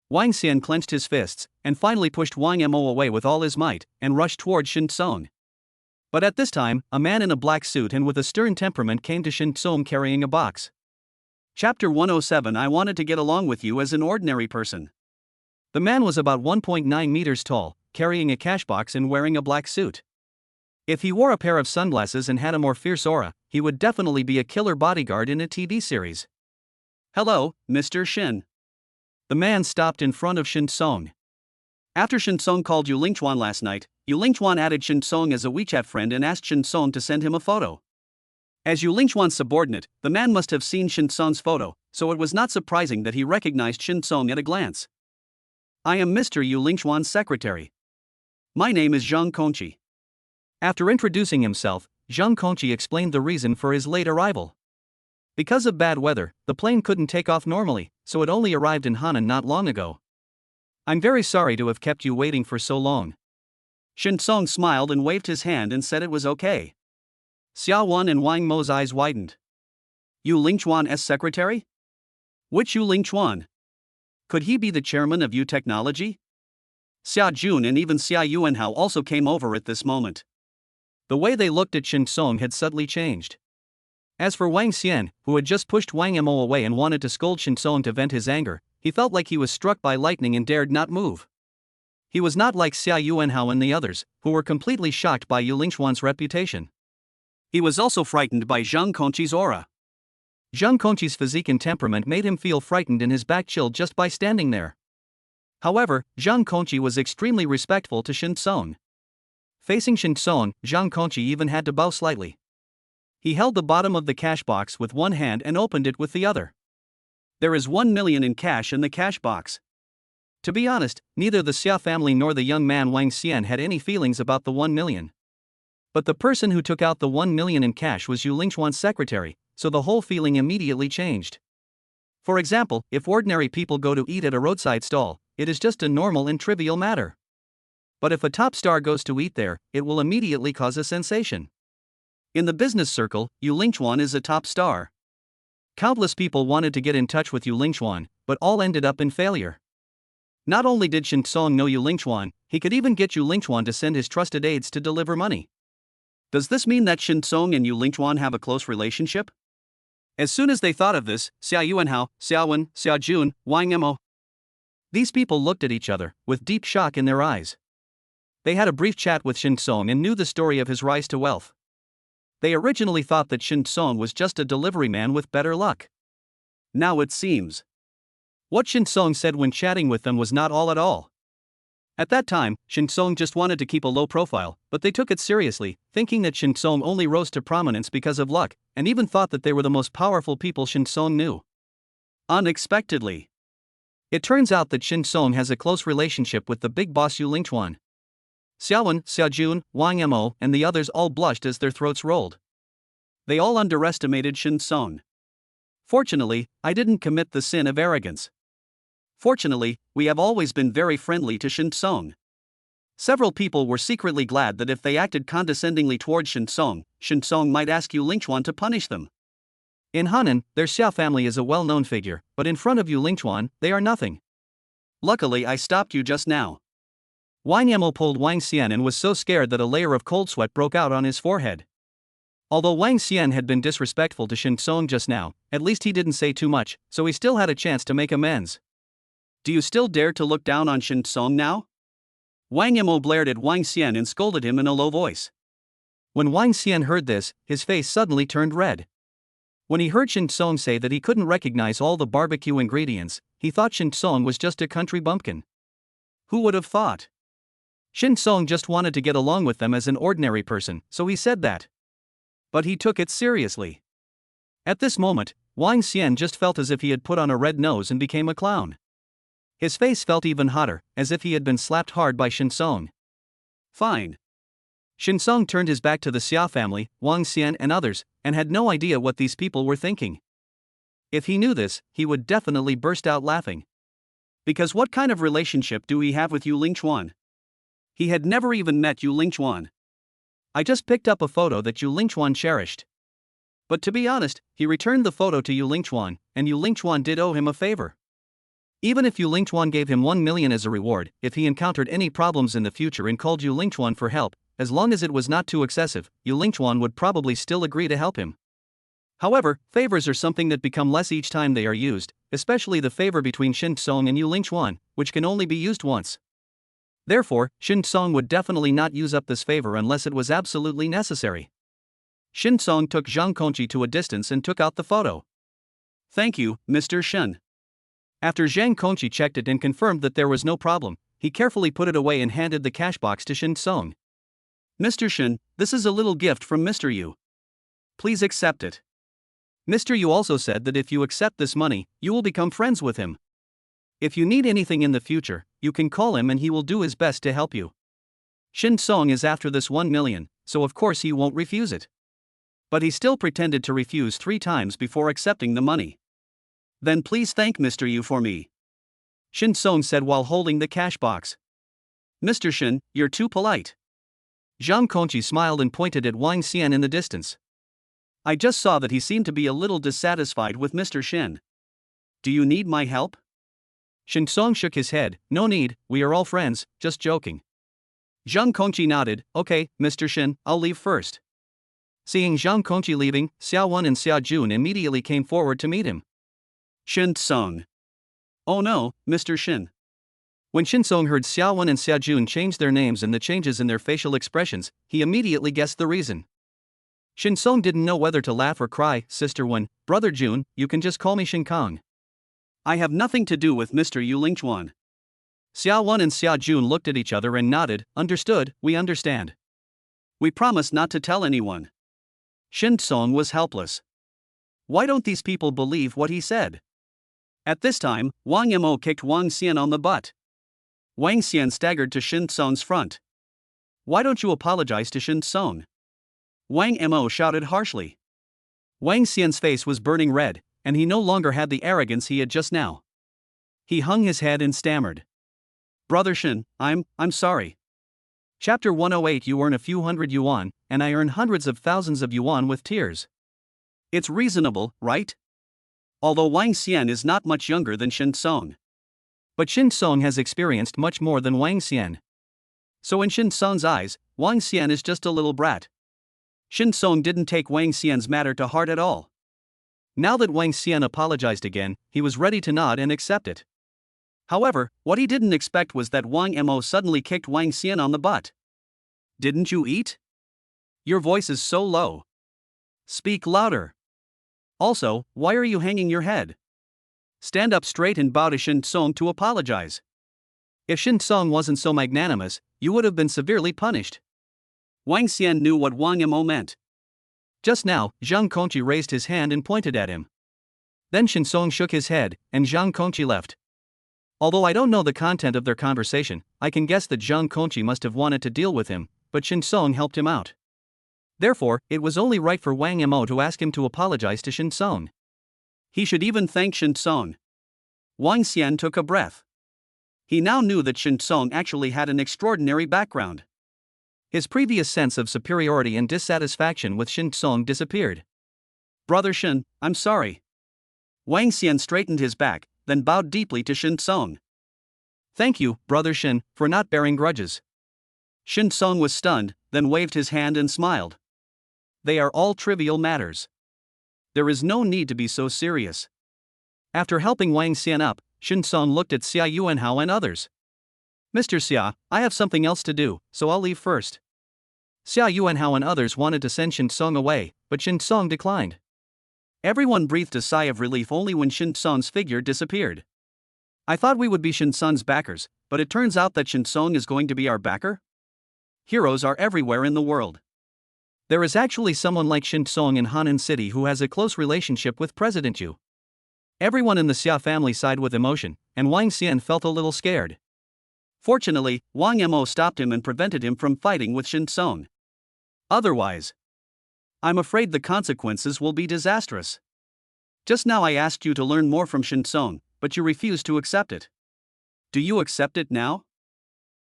[SPEAKER 2] Wang Xian clenched his fists, and finally pushed Wang Mo away with all his might, and rushed toward Shen Song. But at this time, a man in a black suit and with a stern temperament came to Shen Song carrying a box.
[SPEAKER 1] Chapter 107 I wanted to get along with you as an ordinary person.
[SPEAKER 2] The man was about 1.9 meters tall, carrying a cash box and wearing a black suit. If he wore a pair of sunglasses and had a more fierce aura, he would definitely be a killer bodyguard in a TV series.
[SPEAKER 1] Hello, Mr. Shen.
[SPEAKER 2] The man stopped in front of Shen Song.
[SPEAKER 1] After Shen Song called Yu Lingchuan last night, Yu Lingchuan added Shen Song as a WeChat friend and asked Shen Song to send him a photo. As Yu Lingchuan's subordinate, the man must have seen Shen Song's photo, so it was not surprising that he recognized Shen Song at a glance. I am Mr. Yu Lingchuan's secretary. My name is Zhang Kongqi.
[SPEAKER 2] After introducing himself, Zhang Kongqi explained the reason for his late arrival. Because of bad weather, the plane couldn't take off normally, so it only arrived in Hanan not long ago. I'm very sorry to have kept you waiting for so long.
[SPEAKER 1] Shen Song smiled and waved his hand and said it was okay. Xiao Wan and Wang Mo's eyes widened. Yu Lingchuan's secretary? Which Yu Lingchuan? Could he be the chairman of Yu Technology? Xia Jun and even Xia Yuanhao also came over at this moment.
[SPEAKER 2] The way they looked at Shen Song had subtly changed. As for Wang Xian, who had just pushed Wang Mo away and wanted to scold Shen Song to vent his anger, he felt like he was struck by lightning and dared not move. He was not like Xia Yuanhao and the others, who were completely shocked by Yu Lingchuan's reputation.
[SPEAKER 1] He was also frightened by Zhang Kongqi's aura.
[SPEAKER 2] Zhang Kongqi's physique and temperament made him feel frightened and his back chilled just by standing there. However, Zhang Kongqi was extremely respectful to Shen Song. Facing Shen Song, Zhang Kongqi even had to bow slightly. He held the bottom of the cash box with one hand and opened it with the other.
[SPEAKER 1] There is 1 million in cash in the cash box.
[SPEAKER 2] To be honest, neither the Xia family nor the young man Wang Xian had any feelings about the 1 million. But the person who took out the 1 million in cash was Yu Lingchuan's secretary, so the whole feeling immediately changed. For example, if ordinary people go to eat at a roadside stall, it is just a normal and trivial matter. But if a top star goes to eat there, it will immediately cause a sensation.
[SPEAKER 1] In the business circle, Yu Lingchuan is a top star.
[SPEAKER 2] Countless people wanted to get in touch with Yu Lingchuan, but all ended up in failure. Not only did Shen Song know Yu Lingchuan, he could even get Yu Lingchuan to send his trusted aides to deliver money.
[SPEAKER 1] Does this mean that Shen Song and Yu Lingchuan have a close relationship? As soon as they thought of this, Xia Yuanhao, Xia Wen, Xia Jun, Wang Mo.
[SPEAKER 2] These people looked at each other, with deep shock in their eyes. They had a brief chat with Shen Song and knew the story of his rise to wealth. They originally thought that Shen Song was just a delivery man with better luck.
[SPEAKER 1] Now it seems.
[SPEAKER 2] What Shen Song said when chatting with them was not all at all. At that time, Shen Song just wanted to keep a low profile, but they took it seriously, thinking that Shen Song only rose to prominence because of luck, and even thought that they were the most powerful people Shen Song knew.
[SPEAKER 1] Unexpectedly,
[SPEAKER 2] it turns out that Shen Song has a close relationship with the big boss Yu Lingchuan. Xia Wen, Xia Jun, Wang Mo, and the others all blushed as their throats rolled.
[SPEAKER 1] They all underestimated Shen Song. Fortunately, I didn't commit the sin of arrogance. Fortunately, we have always been very friendly to Shen Song. Several people were secretly glad that if they acted condescendingly toward Shen Song might ask Yu Lingchuan to punish them.
[SPEAKER 2] In Henan, their Xia family is a well-known figure, but in front of Yu Lingchuan, they are nothing.
[SPEAKER 1] Luckily I stopped you just now.
[SPEAKER 2] Wang Mo pulled Wang Xian and was so scared that a layer of cold sweat broke out on his forehead. Although Wang Xian had been disrespectful to Shen Song just now, at least he didn't say too much, so he still had a chance to make amends.
[SPEAKER 1] Do you still dare to look down on Shen Song now? Wang Mo blared at Wang Xian and scolded him in a low voice.
[SPEAKER 2] When Wang Xian heard this, his face suddenly turned red. When he heard Shen Song say that he couldn't recognize all the barbecue ingredients, he thought Shen Song was just a country bumpkin.
[SPEAKER 1] Who would have thought?
[SPEAKER 2] Shen Song just wanted to get along with them as an ordinary person, so he said that.
[SPEAKER 1] But he took it seriously.
[SPEAKER 2] At this moment, Wang Xian just felt as if he had put on a red nose and became a clown. His face felt even hotter, as if he had been slapped hard by Shen Song.
[SPEAKER 1] Fine.
[SPEAKER 2] Shen Song turned his back to the Xia family, Wang Xian and others, and had no idea what these people were thinking. If he knew this, he would definitely burst out laughing.
[SPEAKER 1] Because what kind of relationship do we have with Yu Lingchuan? He had never even met Yu Lingchuan.
[SPEAKER 2] I just picked up a photo that Yu Lingchuan cherished.
[SPEAKER 1] But to be honest, he returned the photo to Yu Lingchuan, and Yu Lingchuan did owe him a favor.
[SPEAKER 2] Even if Yu Lingchuan gave him 1 million as a reward, if he encountered any problems in the future and called Yu Lingchuan for help, as long as it was not too excessive, Yu Lingchuan would probably still agree to help him. However, favors are something that become less each time they are used, especially the favor between Shen Song and Yu Lingchuan, which can only be used once. Therefore, Shen Song would definitely not use up this favor unless it was absolutely necessary. Shen Song took Zhang Kongqi to a distance and took out the photo.
[SPEAKER 1] Thank you, Mr. Shen.
[SPEAKER 2] After Zhang Kongqi checked it and confirmed that there was no problem, he carefully put it away and handed the cash box to Shen Song.
[SPEAKER 1] Mr. Shen, this is a little gift from Mr. Yu. Please accept it.
[SPEAKER 2] Mr. Yu also said that if you accept this money, you will become friends with him. If you need anything in the future, you can call him and he will do his best to help you. Shen Song is after this 1 million, so of course he won't refuse it.
[SPEAKER 1] But he still pretended to refuse 3 times before accepting the money. Then please thank Mr. Yu for me.
[SPEAKER 2] Shen Song said while holding the cash box.
[SPEAKER 1] Mr. Shen, you're too polite.
[SPEAKER 2] Zhang Kongqi smiled and pointed at Wang Xian in the distance.
[SPEAKER 1] I just saw that he seemed to be a little dissatisfied with Mr. Shin. Do you need my help?
[SPEAKER 2] Shin Song shook his head. No need, we are all friends, just joking.
[SPEAKER 1] Zhang Kongqi nodded. Okay, Mr. Shin, I'll leave first.
[SPEAKER 2] Seeing Zhang Kongqi leaving, Xiao Wen and Xia Jun immediately came forward to meet him.
[SPEAKER 1] Shin Song. Oh no, Mr. Shin.
[SPEAKER 2] When Shin Song heard Xiao Wen and Xia Jun change their names and the changes in their facial expressions, he immediately guessed the reason. Shin Song didn't know whether to laugh or cry. Sister Wen, Brother Jun, you can just call me Shin Kong.
[SPEAKER 1] I have nothing to do with Mr. Yu Lingchuan.
[SPEAKER 2] Xiao Wen and Xia Jun looked at each other and nodded. Understood, we understand.
[SPEAKER 1] We promise not to tell anyone. Shin Song was helpless. Why don't these people believe what he said? At this time, Wang Mo kicked Wang Xian on the butt. Wang Xian staggered to Shin Song's front. Why don't you apologize to Shin Song? Wang Mo shouted harshly. Wang Xian's face was burning red, and he no longer had the arrogance he had just now. He hung his head and stammered. Brother Shin, I'm sorry. Chapter 108. You earn a few hundred yuan, and I earn hundreds of thousands of yuan with tears. It's reasonable, right? Although Wang Xian is not much younger than Shin Song. But Shin Song has experienced much more than Wang Xian. So in Shin Song's eyes, Wang Xian is just a little brat. Shin Song didn't take Wang Xian's matter to heart at all. Now that Wang Xian apologized again, he was ready to nod and accept it. However, what he didn't expect was that Wang Mo suddenly kicked Wang Xian on the butt. Didn't you eat? Your voice is so low. Speak louder. Also, why are you hanging your head? Stand up straight and bow to Shin Song to apologize. If Shin Song wasn't so magnanimous, you would have been severely punished. Wang Xian knew what Wang Mo meant. Just now, Zhang Kongqi raised his hand and pointed at him. Then Shin Song shook his head, and Zhang Kongqi left. Although I don't know the content of their conversation, I can guess that Zhang Kongqi must have wanted to deal with him, but Shin Song helped him out. Therefore, it was only right for Wang Mo to ask him to apologize to Shin Song. He should even thank Shin Song. Wang Xian took a breath. He now knew that Shin Song actually had an extraordinary background. His previous sense of superiority and dissatisfaction with Shin Song disappeared. Brother Shin, I'm sorry. Wang Xian straightened his back, then bowed deeply to Shin Song. Thank you, Brother Shin, for not bearing grudges. Shin Song was stunned, then waved his hand and smiled. They are all trivial matters. There is no need to be so serious. After helping Wang Xian up, Shin Song looked at Xia Yuanhao and others. Mr. Xia, I have something else to do, so I'll leave first. Xia Yuanhao and others wanted to send Shin Song away, but Shin Song declined. Everyone breathed a sigh of relief only when Shin Song's figure disappeared. I thought we would be Shin Song's backers, but it turns out that Shin Song is going to be our backer? Heroes are everywhere in the world. There is actually someone like Shin Song in Hannan City who has a close relationship with President Yu. Everyone in the Xia family sighed with emotion, and Wang Xian felt a little scared. Fortunately, Wang Mo stopped him and prevented him from fighting with Shin Song. Otherwise, I'm afraid the consequences will be disastrous. Just now I asked you to learn more from Shin Song, but you refused to accept it. Do you accept it now?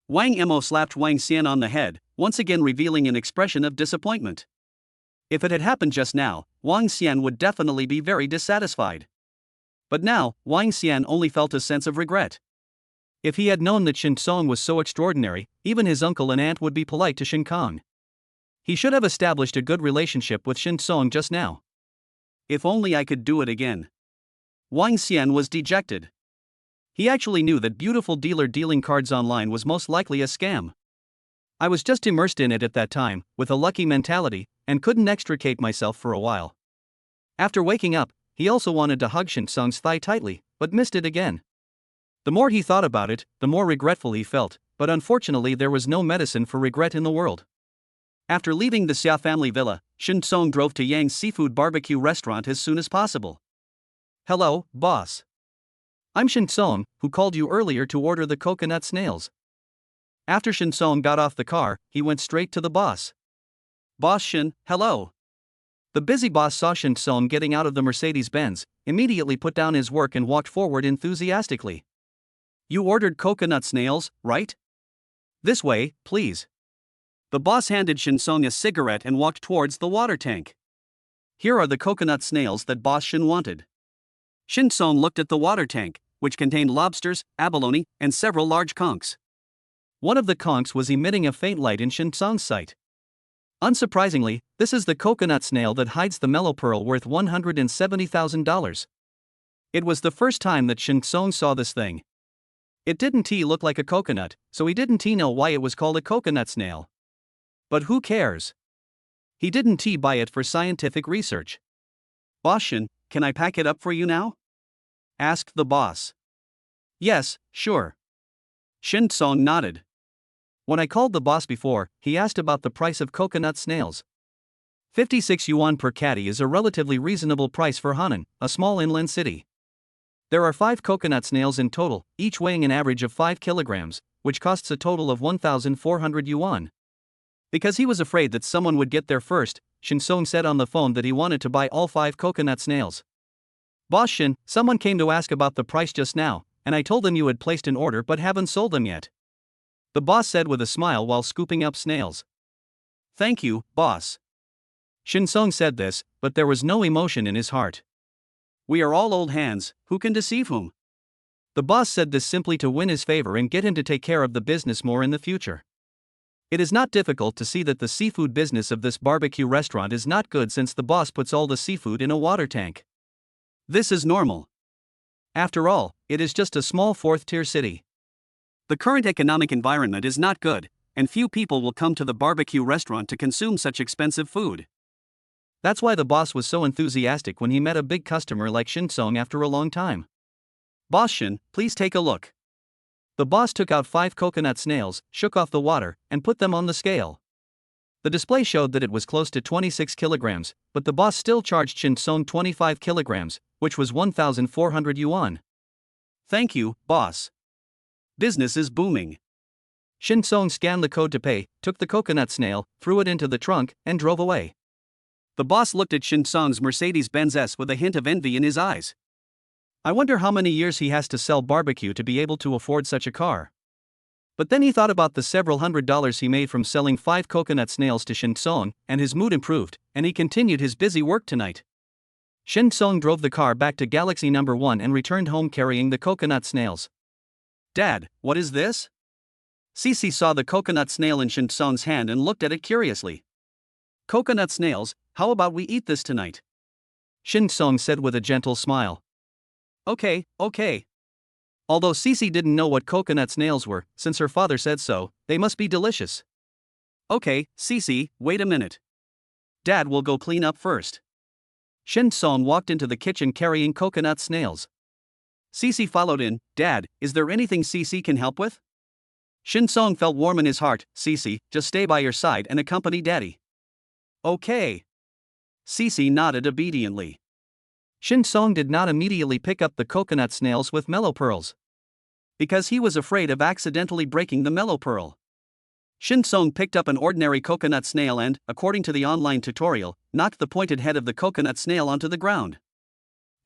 [SPEAKER 1] Wang Mo slapped Wang Xian on the head, once again revealing an expression of disappointment. If it had happened just now, Wang Xian would definitely be very dissatisfied. But now, Wang Xian only felt a sense of regret. If he had known that Shin Song was so extraordinary, even his uncle and aunt would be polite to Shin Kong. He should have established a good relationship with Shin Song just now. If only I could do it again. Wang Xian was dejected. He actually knew that beautiful dealer dealing cards online was most likely a scam. I was just immersed in it at that time, with a lucky mentality, and couldn't extricate myself for a while. After waking up, he also wanted to hug Shin Song's thigh tightly, but missed it again. The more he thought about it, the more regretful he felt, but unfortunately there was no medicine for regret in the world. After leaving the Xia family villa, Shin Song drove to Yang's seafood barbecue restaurant as soon as possible. Hello, boss. I'm Shin Song, who called you earlier to order the coconut snails. After Shin Song got off the car, he went straight to the boss. Boss Shin, hello. The busy boss saw Shin Song getting out of the Mercedes-Benz, immediately put down his work and walked forward enthusiastically. You ordered coconut snails, right? This way, please. The boss handed Shin Song a cigarette and walked towards the water tank. Here are the coconut snails that Boss Shin wanted. Shin Song looked at the water tank, which contained lobsters, abalone, and several large conchs.
[SPEAKER 2] One of the conchs was emitting a faint light in Shin Song's sight. Unsurprisingly, this is the coconut snail that hides the mellow pearl worth $170,000. It was the first time that Shin Song saw this thing. It didn't look like a coconut, so he didn't know why it was called a coconut snail. But who cares? He didn't buy it for scientific research.
[SPEAKER 1] Boss Shin, can I pack it up for you now? Asked the boss.
[SPEAKER 2] Yes, sure.
[SPEAKER 1] Shin Song nodded.
[SPEAKER 2] When I called the boss before, he asked about the price of coconut snails. 56 yuan per caddy is a relatively reasonable price for Hanan, a small inland city. There are 5 coconut snails in total, each weighing an average of 5 kilograms, which costs a total of 1,400 yuan. Because he was afraid that someone would get there first, Shin Song said on the phone that he wanted to buy all 5 coconut snails. Boss Shin, someone came to ask about the price just now, and I told them you had placed an order but haven't sold them yet. The boss said with a smile while scooping up snails.
[SPEAKER 1] Thank you, boss.
[SPEAKER 2] Shin Song said this, but there was no emotion in his heart.
[SPEAKER 1] We are all old hands, who can deceive whom?
[SPEAKER 2] The boss said this simply to win his favor and get him to take care of the business more in the future. It is not difficult to see that the seafood business of this barbecue restaurant is not good since the boss puts all the seafood in a water tank.
[SPEAKER 1] This is normal.
[SPEAKER 2] After all, it is just a small 4th-tier city.
[SPEAKER 1] The current economic environment is not good, and few people will come to the barbecue restaurant to consume such expensive food.
[SPEAKER 2] That's why the boss was so enthusiastic when he met a big customer like Shin Song after a long time.
[SPEAKER 1] Boss Shin, please take a look.
[SPEAKER 2] The boss took out 5 coconut snails, shook off the water, and put them on the scale. The display showed that it was close to 26 kilograms, but the boss still charged Shin Song 25 kilograms, which was 1,400 yuan.
[SPEAKER 1] Thank you, boss. Business is booming.
[SPEAKER 2] Shin Song scanned the code to pay, took the coconut snail, threw it into the trunk, and drove away.
[SPEAKER 1] The boss looked at Shin Song's Mercedes-Benz S with a hint of envy in his eyes.
[SPEAKER 2] I wonder how many years he has to sell barbecue to be able to afford such a car. But then he thought about the several $100s he made from selling 5 coconut snails to Shin Song, and his mood improved, and he continued his busy work tonight. Shin Song drove the car back to Galaxy No. 1 and returned home carrying the coconut snails.
[SPEAKER 1] Dad, what is this? Cece saw the coconut snail in Shin Song's hand and looked at it curiously. Coconut snails, how about we eat this tonight?
[SPEAKER 2] Shin Song said with a gentle smile.
[SPEAKER 1] Okay.
[SPEAKER 2] Although Cece didn't know what coconut snails were, since her father said so, they must be delicious.
[SPEAKER 1] Okay, Cece, wait a minute. Dad will go clean up first.
[SPEAKER 2] Shin Song walked into the kitchen carrying coconut snails.
[SPEAKER 1] Cece followed in. Dad, is there anything Cece can help with? Shin Song felt warm in his heart. Cece, just stay by your side and accompany Daddy. Okay. Cece nodded obediently.
[SPEAKER 2] Shin Song did not immediately pick up the coconut snails with mellow pearls,
[SPEAKER 1] because he was afraid of accidentally breaking the mellow pearl. Shin Song picked up an ordinary coconut snail and, according to the online tutorial, knocked the pointed head of the coconut snail onto the ground.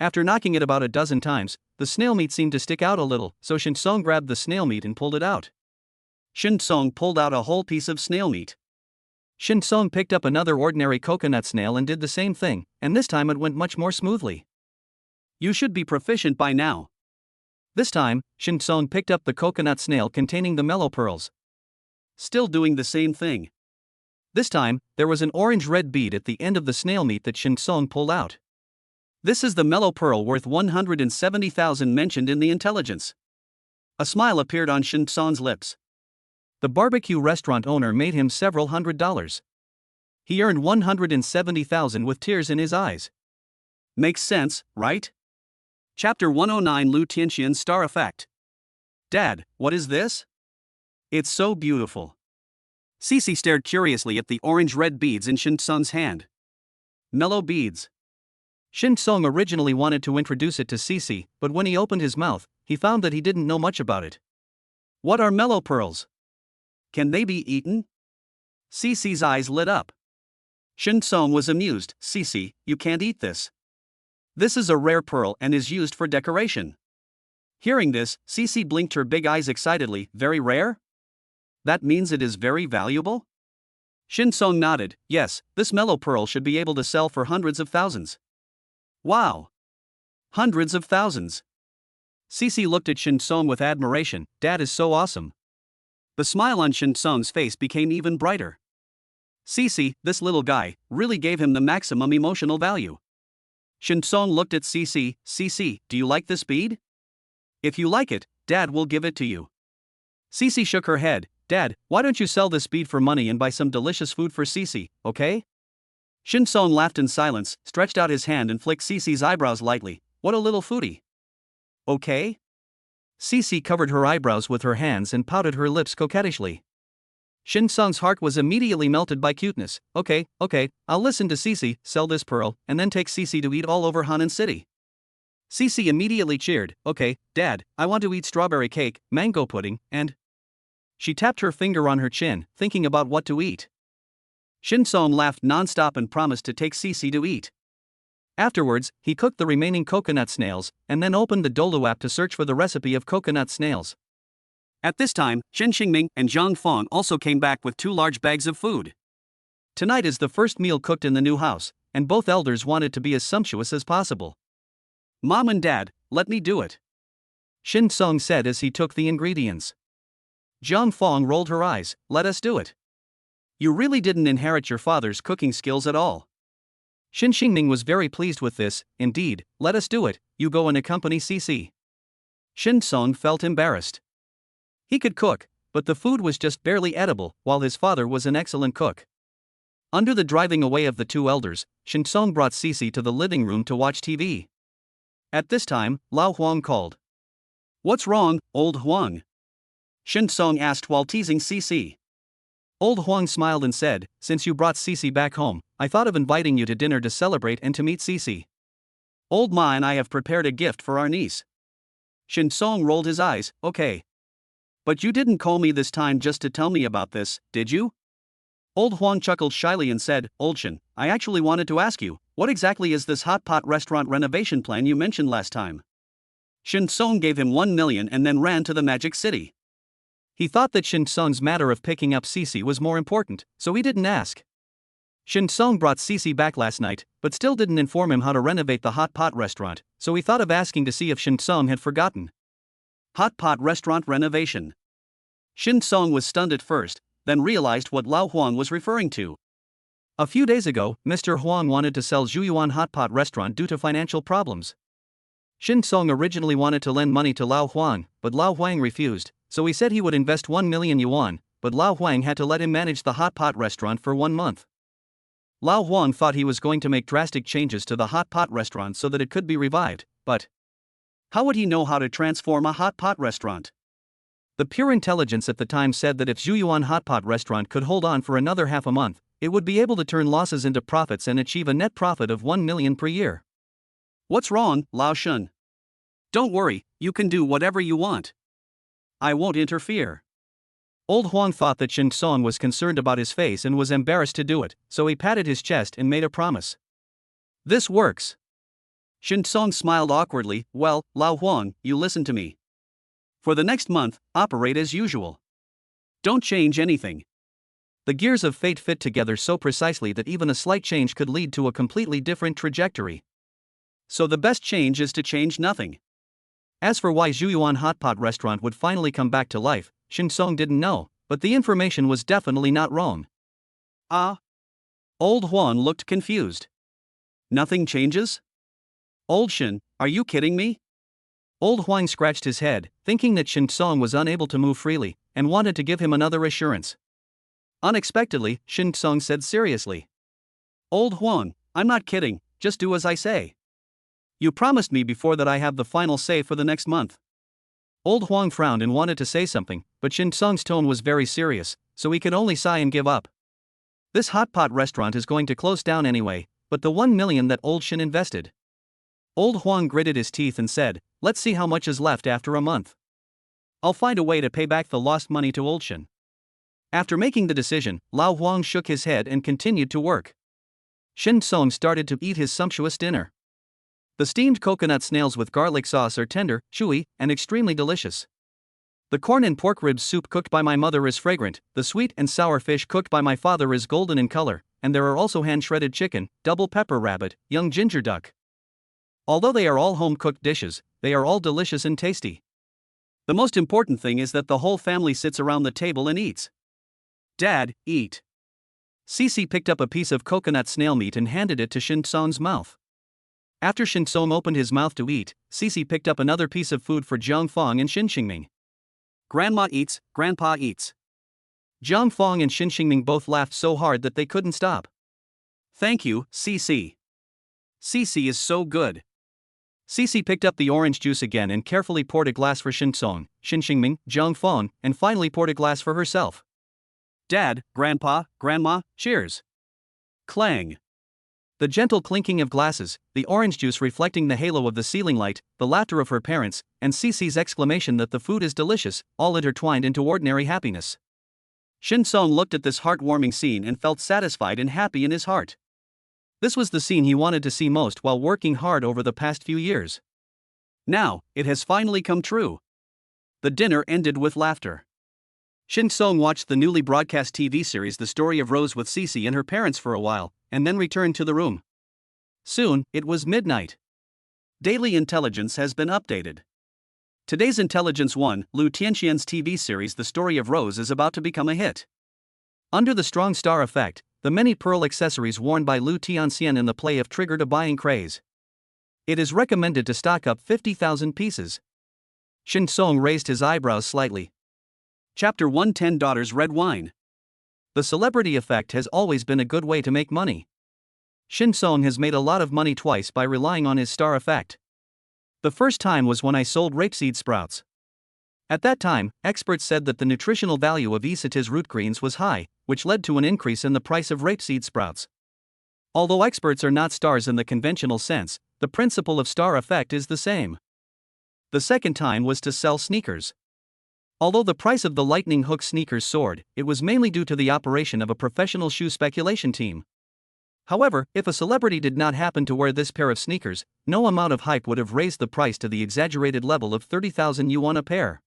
[SPEAKER 2] After knocking it about a dozen times, the snail meat seemed to stick out a little, so Shin Song grabbed the snail meat and pulled it out.
[SPEAKER 1] Shin Song pulled out a whole piece of snail meat.
[SPEAKER 2] Shin Song picked up another ordinary coconut snail and did the same thing, and this time it went much more smoothly.
[SPEAKER 1] You should be proficient by now.
[SPEAKER 2] This time, Shin Song picked up the coconut snail containing the mellow pearls.
[SPEAKER 1] Still doing the same thing.
[SPEAKER 2] This time, there was an orange-red bead at the end of the snail meat that Shin Song pulled out.
[SPEAKER 1] This is the mellow pearl worth 170,000 mentioned in the intelligence. A smile appeared on Shin Song's lips.
[SPEAKER 2] The barbecue restaurant owner made him several $100s. He earned 170,000 with tears in his eyes.
[SPEAKER 1] Makes sense, right? Chapter 109 Lu Tianxian's Star Effect. Dad, what is this? It's so beautiful. Cece stared curiously at the orange-red beads in Shin Song's hand. Mellow beads.
[SPEAKER 2] Shin Song originally wanted to introduce it to Cece, but when he opened his mouth, he found that he didn't know much about it.
[SPEAKER 1] What are mellow pearls? Can they be eaten? Cece's eyes lit up. Shin Song was amused. Cece, you can't eat this. This is a rare pearl and is used for decoration. Hearing this, Cece blinked her big eyes excitedly. Very rare? That means it is very valuable? Shin Song nodded. Yes, this mellow pearl should be able to sell for hundreds of thousands. Wow! Hundreds of thousands. Cece looked at Shin Song with admiration. Dad is so awesome. The smile on Shin Song's face became even brighter. Cece, this little guy, really gave him the maximum emotional value. Shin Song looked at Cece. Cece, do you like this bead? If you like it, Dad will give it to you. Cece shook her head. Dad, why don't you sell this bead for money and buy some delicious food for Cece, okay? Shin Song laughed in silence, stretched out his hand and flicked Cece's eyebrows lightly. What a little foodie. Okay? Cece covered her eyebrows with her hands and pouted her lips coquettishly. Shin Song's heart was immediately melted by cuteness. Okay, I'll listen to Cece, sell this pearl, and then take Cece to eat all over Hanan City. Cece immediately cheered. Okay, Dad, I want to eat strawberry cake, mango pudding, and... She tapped her finger on her chin, thinking about what to eat. Shin Song laughed non-stop and promised to take Cece to eat. Afterwards, he cooked the remaining coconut snails, and then opened the Dolu app to search for the recipe of coconut snails. At this time, Shen Xingming and Zhang Feng also came back with 2 large bags of food. Tonight is the first meal cooked in the new house, and both elders wanted to be as sumptuous as possible. Mom and Dad, let me do it, Shin Song said as he took the ingredients. Zhang Feng rolled her eyes. Let us do it. You really didn't inherit your father's cooking skills at all. Shin Xingming was very pleased with this. Indeed, let us do it, you go and accompany Cece. Shin Song felt embarrassed. He could cook, but the food was just barely edible, while his father was an excellent cook. Under the driving away of the 2 elders, Shin Song brought Cece to the living room to watch TV. At this time, Lao Huang called. What's wrong, old Huang? Shin Song asked while teasing Cece. Old Huang smiled and said, since you brought Cece back home, I thought of inviting you to dinner to celebrate and to meet Cece. Old Ma and I have prepared a gift for our niece. Shin Song rolled his eyes. Okay. But you didn't call me this time just to tell me about this, did you? Old Huang chuckled shyly and said, Old Shin, I actually wanted to ask you, what exactly is this hot pot restaurant renovation plan you mentioned last time? Shin Song gave him 1 million and then ran to the Magic City. He thought that Shin Song's matter of picking up Cece was more important, so he didn't ask. Shin Song brought Cece back last night, but still didn't inform him how to renovate the hot pot restaurant, so he thought of asking to see if Shin Song had forgotten. Hot pot restaurant renovation. Shin Song was stunned at first, then realized what Lao Huang was referring to. A few days ago, Mr. Huang wanted to sell Zhuyuan hot pot restaurant due to financial problems. Shin Song originally wanted to lend money to Lao Huang, but Lao Huang refused, so he said he would invest 1 million yuan, but Lao Huang had to let him manage the hot pot restaurant for 1 month. Lao Huang thought he was going to make drastic changes to the hot pot restaurant so that it could be revived, but how would he know how to transform a hot pot restaurant? The pure intelligence at the time said that if Zhuyuan hot pot restaurant could hold on for another half a month, it would be able to turn losses into profits and achieve a net profit of 1 million per year. What's wrong, Lao Shun? Don't worry, you can do whatever you want. I won't interfere. Old Huang thought that Shin Song was concerned about his face and was embarrassed to do it, so he patted his chest and made a promise. This works. Shin Song smiled awkwardly. Well, Lao Huang, you listen to me. For the next month, operate as usual. Don't change anything. The gears of fate fit together so precisely that even a slight change could lead to a completely different trajectory. So the best change is to change nothing. As for why Zhuyuan hot pot restaurant would finally come back to life, Shin Song didn't know, but the information was definitely not wrong. Old Huan looked confused. Nothing changes? Old Shin, are you kidding me? Old Huang scratched his head, thinking that Shin Song was unable to move freely, and wanted to give him another assurance. Unexpectedly, Shin Song said seriously. Old Huang, I'm not kidding, just do as I say. You promised me before that I have the final say for the next month. Old Huang frowned and wanted to say something, but Shin Song's tone was very serious, so he could only sigh and give up. This hot pot restaurant is going to close down anyway, but the 1 million that Old Shin invested. Old Huang gritted his teeth and said, let's see how much is left after a month. I'll find a way to pay back the lost money to Old Shin. After making the decision, Lao Huang shook his head and continued to work. Shin Song started to eat his sumptuous dinner. The steamed coconut snails with garlic sauce are tender, chewy, and extremely delicious.
[SPEAKER 2] The corn and pork ribs soup cooked by my mother is fragrant, the sweet and sour fish cooked by my father is golden in color, and there are also hand-shredded chicken, double pepper rabbit, young ginger duck. Although they are all home-cooked dishes, they are all delicious and tasty.
[SPEAKER 1] The most important thing is that the whole family sits around the table and eats. Dad, eat.
[SPEAKER 2] Cece picked up a piece of coconut snail meat and handed it to Shin Song's mouth. After Shin Song opened his mouth to eat, Cece picked up another piece of food for Jiang Fong and Shin Xingming.
[SPEAKER 1] Grandma eats, Grandpa eats.
[SPEAKER 2] Jiang Fong and Shin Xingming both laughed so hard that they couldn't stop.
[SPEAKER 1] Thank you, Cece. Cece is so good.
[SPEAKER 2] Cece picked up the orange juice again and carefully poured a glass for Shin Song, Shin Xingming, Jiang Fong, and finally poured a glass for herself.
[SPEAKER 1] Dad, Grandpa, Grandma, cheers. Clang.
[SPEAKER 2] The gentle clinking of glasses, the orange juice reflecting the halo of the ceiling light, the laughter of her parents, and Cece's exclamation that the food is delicious, all intertwined into ordinary happiness.
[SPEAKER 1] Shin Song looked at this heartwarming scene and felt satisfied and happy in his heart.
[SPEAKER 2] This was the scene he wanted to see most while working hard over the past few years.
[SPEAKER 1] Now, it has finally come true. The dinner ended with laughter.
[SPEAKER 2] Shin Song watched the newly broadcast TV series The Story of Rose with Cece and her parents for a while, and then returned to the room. Soon, it was midnight.
[SPEAKER 1] Daily intelligence has been updated. Today's Intelligence 1, Lu Tianxian's TV series The Story of Rose is about to become a hit.
[SPEAKER 2] Under the strong star effect, the many pearl accessories worn by Lu Tianxian in the play have triggered a buying craze. It is recommended to stock up 50,000 pieces. Shin Song raised his eyebrows slightly.
[SPEAKER 1] Chapter 110 Daughters Red Wine.
[SPEAKER 2] The celebrity effect has always been a good way to make money. Shin Song has made a lot of money twice by relying on his star effect. The first time was when I sold rapeseed sprouts. At that time, experts said that the nutritional value of Isata's root greens was high, which led to an increase in the price of rapeseed sprouts. Although experts are not stars in the conventional sense, the principle of star effect is the same. The second time was to sell sneakers. Although the price of the lightning hook sneakers soared, it was mainly due to the operation of a professional shoe speculation team. However, if a celebrity did not happen to wear this pair of sneakers, no amount of hype would have raised the price to the exaggerated level of 30,000 yuan a pair.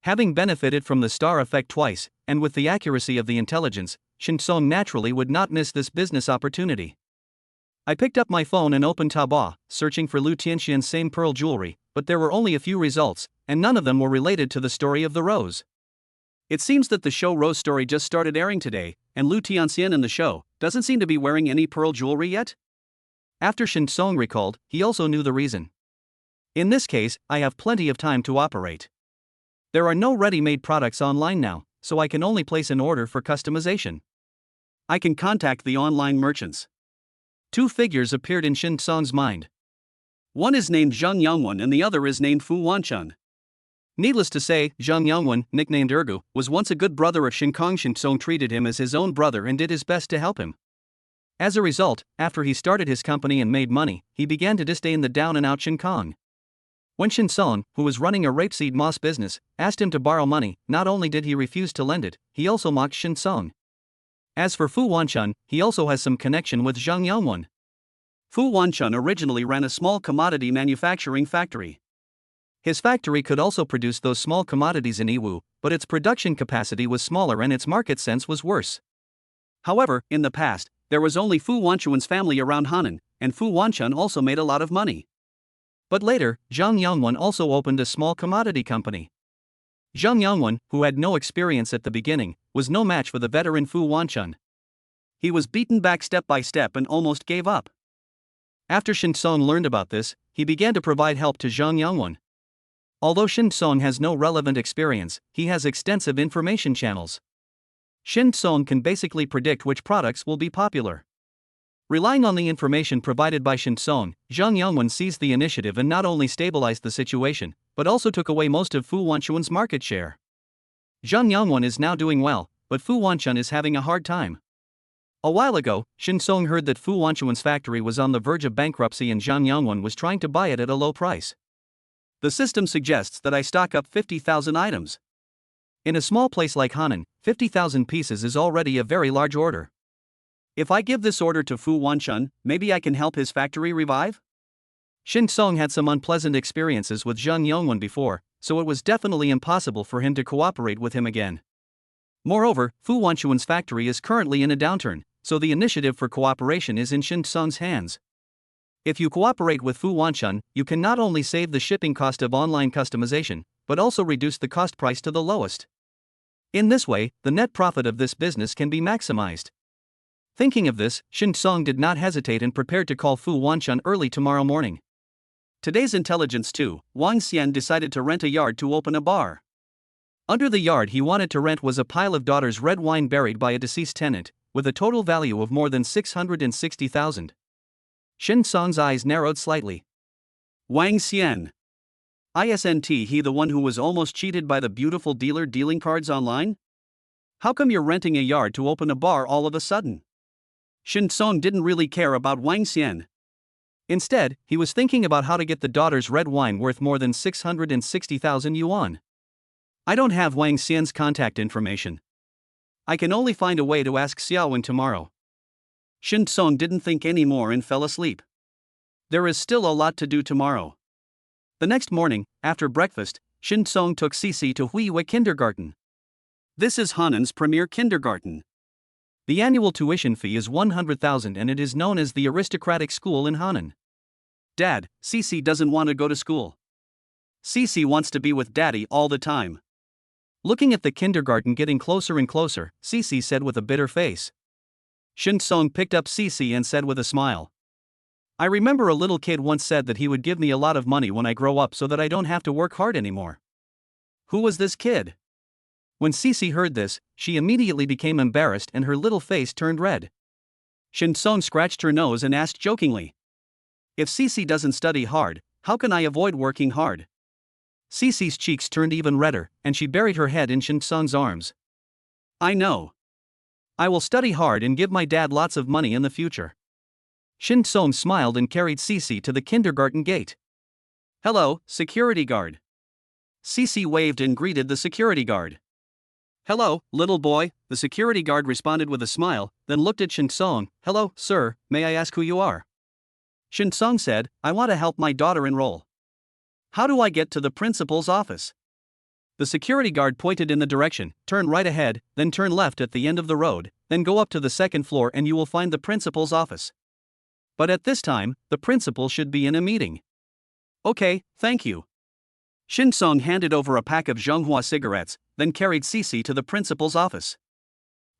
[SPEAKER 2] Having benefited from the star effect twice, and with the accuracy of the intelligence, Shin Song naturally would not miss this business opportunity. I picked up my phone and opened Taobao, searching for Lu Tianxian's same pearl jewelry, but there were only a few results, and none of them were related to the story of the rose.
[SPEAKER 1] It seems that the show Rose Story just started airing today, and Lu Tianxian in the show doesn't seem to be wearing any pearl jewelry yet?
[SPEAKER 2] After Shin Song recalled, he also knew the reason. In this case, I have plenty of time to operate. There are no ready-made products online now, so I can only place an order for customization.
[SPEAKER 1] I can contact the online merchants.
[SPEAKER 2] Two figures appeared in Shin Song's mind.
[SPEAKER 1] One is named Zheng Yangwen and the other is named Fu Wanchun.
[SPEAKER 2] Needless to say, Zheng Yangwen, nicknamed Ergu, was once a good brother of Shin Kong. Shin Song treated him as his own brother and did his best to help him. As a result, after he started his company and made money, he began to disdain the down-and-out Shin Kong. When Shin Song, who was running a rapeseed moss business, asked him to borrow money, not only did he refuse to lend it, he also mocked Shin Song. As for Fu Wanchun, he also has some connection with Zheng Yangwen.
[SPEAKER 1] Fu Wanchun originally ran a small commodity manufacturing factory.
[SPEAKER 2] His factory could also produce those small commodities in Yiwu, but its production capacity was smaller and its market sense was worse.
[SPEAKER 1] However, in the past, there was only Fu Wanchun's family around Hanan, and Fu Wanchun also made a lot of money.
[SPEAKER 2] But later, Zheng Yangwen also opened a small commodity company. Zheng Yangwen, who had no experience at the beginning, was no match for the veteran Fu Wanchun.
[SPEAKER 1] He was beaten back step by step and almost gave up.
[SPEAKER 2] After Shin Song learned about this, he began to provide help to Zheng Yangwen. Although Shin Song has no relevant experience, he has extensive information channels. Shin Song can basically predict which products will be popular. Relying on the information provided by Shin Song, Zheng Yangwen seized the initiative and not only stabilized the situation, but also took away most of Fu Wanchun's market share. Zheng Yangwen is now doing well, but Fu Wanchun is having a hard time. A while ago, Shin Song heard that Fu Wanchun's factory was on the verge of bankruptcy and Zheng Yangwen was trying to buy it at a low price.
[SPEAKER 1] The system suggests that I stock up 50,000 items.
[SPEAKER 2] In a small place like Hanan, 50,000 pieces is already a very large order.
[SPEAKER 1] If I give this order to Fu Wanchun, maybe I can help his factory revive?
[SPEAKER 2] Shin Song had some unpleasant experiences with Zheng Yangwen before, so it was definitely impossible for him to cooperate with him again. Moreover, Fu Wanchuan's factory is currently in a downturn, so the initiative for cooperation is in Shin Song's hands. If you cooperate with Fu Wanchun, you can not only save the shipping cost of online customization, but also reduce the cost price to the lowest. In this way, the net profit of this business can be maximized. Thinking of this, Shin Song did not hesitate and prepared to call Fu Wanchun early tomorrow morning.
[SPEAKER 1] Today's intelligence too, Wang Xian decided to rent a yard to open a bar.
[SPEAKER 2] Under the yard he wanted to rent was a pile of daughter's red wine buried by a deceased tenant, with a total value of more than 660,000. Shin Song's eyes narrowed slightly.
[SPEAKER 1] Wang Xian. Isn't he the one who was almost cheated by the beautiful dealer dealing cards online? How come you're renting a yard to open a bar all of a sudden? Shin Song didn't really care about Wang Xian.
[SPEAKER 2] Instead, he was thinking about how to get the daughter's red wine worth more than 660,000 yuan.
[SPEAKER 1] I don't have Wang Xian's contact information. I can only find a way to ask Xiaowen tomorrow. Shin Song didn't think anymore and fell asleep. There is still a lot to do tomorrow. The next morning, after breakfast, Shin Song took Cici to Huiwei Kindergarten. This is Hanan's premier kindergarten.
[SPEAKER 2] The annual tuition fee is 100,000 and it is known as the aristocratic school in Hanan.
[SPEAKER 1] Dad, Cici doesn't want to go to school. Cici wants to be with Daddy all the time.
[SPEAKER 2] Looking at the kindergarten getting closer and closer, Cici said with a bitter face.
[SPEAKER 1] Shin Song picked up Cici and said with a smile. I remember a little kid once said that he would give me a lot of money when I grow up so that I don't have to work hard anymore. Who was this kid?
[SPEAKER 2] When Cici heard this, she immediately became embarrassed and her little face turned red.
[SPEAKER 1] Shin Song scratched her nose and asked jokingly. If Cici doesn't study hard, how can I avoid working hard?
[SPEAKER 2] Cici's cheeks turned even redder, and she buried her head in Shin Song's arms.
[SPEAKER 1] I know. I will study hard and give my dad lots of money in the future.
[SPEAKER 2] Shin Song smiled and carried Cici to the kindergarten gate.
[SPEAKER 1] Hello, security guard. Cici waved and greeted the security guard. Hello, little boy, the security guard responded with a smile, then looked at Shin Song. Hello, sir, may I ask who you are? Shin Song said, I want to help my daughter enroll. How do I get to the principal's office? The security guard pointed in the direction, turn right ahead, then turn left at the end of the road, then go up to the second floor and you will find the principal's office. But at this time, the principal should be in a meeting. Okay, thank you. Shin Song handed over a pack of Zhonghua cigarettes, then carried Cici to the principal's office.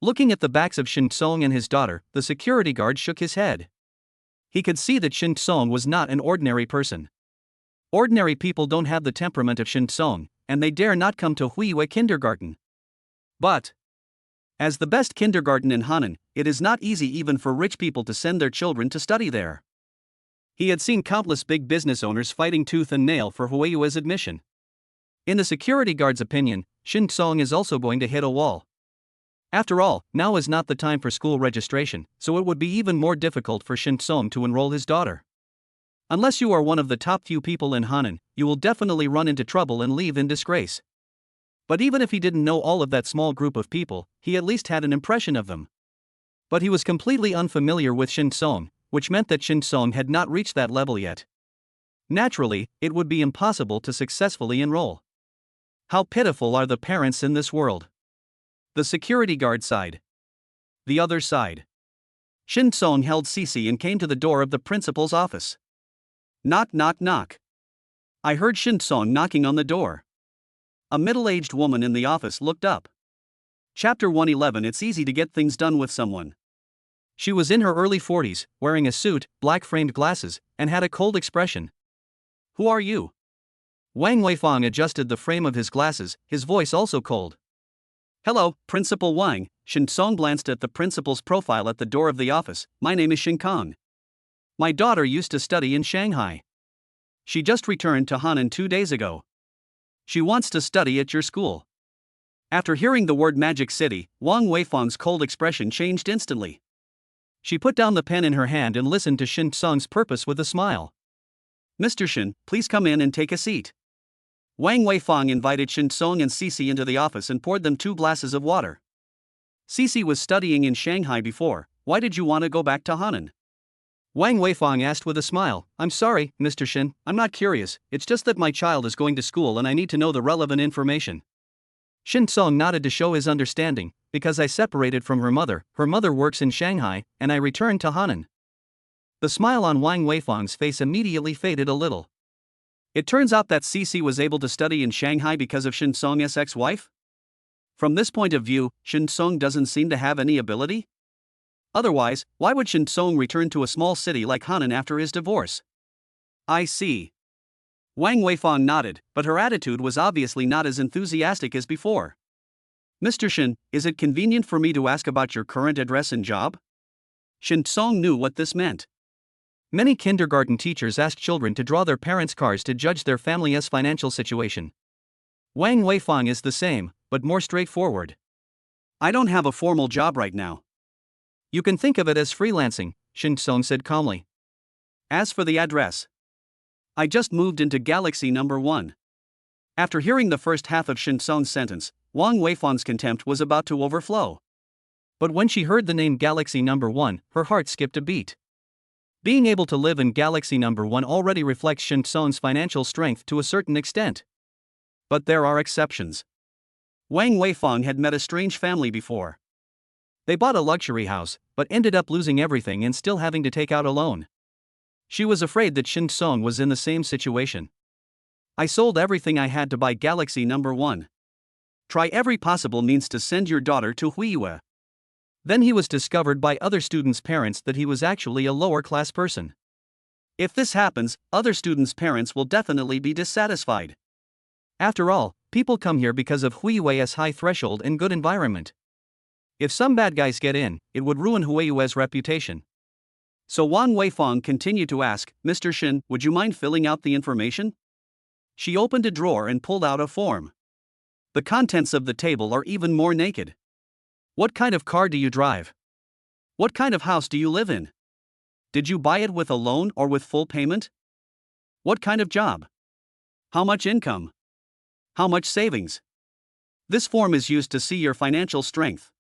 [SPEAKER 2] Looking at the backs of Shin Song and his daughter, the security guard shook his head. He could see that Shin Song was not an ordinary person. Ordinary people don't have the temperament of Shin Song, and they dare not come to Huiwei Kindergarten.
[SPEAKER 1] But, as the best kindergarten in Hanan, it is not easy even for rich people to send their children to study there. He had seen countless big business owners fighting tooth and nail for Huiwei's admission. In the security guard's opinion, Shin Song is also going to hit a wall. After all, now is not the time for school registration, so it would be even more difficult for Shin Song to enroll his daughter. Unless you are one of the top few people in Hanan, you will definitely run into trouble and leave in disgrace. But even if he didn't know all of that small group of people, he at least had an impression of them. But he was completely unfamiliar with Shin Song, which meant that Shin Song had not reached that level yet. Naturally, it would be impossible to successfully enroll. How pitiful are the parents in this world. The security guard sighed. The other side. Shin Song held Cici and came to the door of the principal's office. Knock, knock, knock. I heard Shin Song knocking on the door. A middle-aged woman in the office looked up. Chapter 111. It's easy to get things done with someone.
[SPEAKER 2] She was in her early 40s, wearing a suit, black-framed glasses, and had a cold expression.
[SPEAKER 1] Who are you?
[SPEAKER 2] Wang Weifang adjusted the frame of his glasses, his voice also cold.
[SPEAKER 1] Hello, Principal Wang. Shin Song glanced at the principal's profile at the door of the office. My name is Shin Kong. My daughter used to study in Shanghai. She just returned to Hanan 2 days ago. She wants to study at your school. After hearing the word Magic City, Wang Weifang's cold expression changed instantly. She put down the pen in her hand and listened to Shin Song's purpose with a smile. Mr. Shin, please come in and take a seat. Wang Weifang invited Shin Song and Cici into the office and poured them 2 glasses of water. Cici was studying in Shanghai before. Why did you want to go back to Hanan?
[SPEAKER 2] Wang Weifang asked with a smile. I'm sorry, Mr. Shin, I'm not curious, it's just that my child is going to school and I need to know the relevant information. Shin Song nodded to show his understanding. Because I separated from her mother works in Shanghai, and I returned to Hanan. The smile on Wang Weifang's face immediately faded a little. It turns out that Cici was able to study in Shanghai because of Shin Song's ex-wife? From this point of view, Shin Song doesn't seem to have any ability? Otherwise, why would Shin Song return to a small city like Hanan after his divorce? I see. Wang Weifang nodded, but her attitude was obviously not as enthusiastic as before. Mr. Shin, is it convenient for me to ask about your current address and job? Shin Song knew what this meant. Many kindergarten teachers ask children to draw their parents' cards to judge their family's financial situation. Wang Weifang is the same, but more straightforward. I don't have a formal job right now. You can think of it as freelancing, Shin Song said calmly. As for the address, I just moved into Galaxy number 1. After hearing the first half of Shin Song's sentence, Wang Weifang's contempt was about to overflow. But when she heard the name Galaxy number 1, her heart skipped a beat. Being able to live in Galaxy number 1 already reflects Shin Song's financial strength to a certain extent. But there are exceptions. Wang Weifang had met a strange family before. They bought a luxury house, but ended up losing everything and still having to take out a loan. She was afraid that Shin Song was in the same situation. I sold everything I had to buy Galaxy number 1. Try every possible means to send your daughter to Huiyue. Then he was discovered by other students' parents that he was actually a lower-class person. If this happens, other students' parents will definitely be dissatisfied. After all, people come here because of Huiyue's high threshold and good environment. If some bad guys get in, it would ruin Huiyue's reputation. So Wang Weifang continued to ask, Mr. Shin, would you mind filling out the information? She opened a drawer and pulled out a form. The contents of the table are even more naked. What kind of car do you drive? What kind of house do you live in? Did you buy it with a loan or with full payment? What kind of job? How much income? How much savings? This form is used to see your financial strength.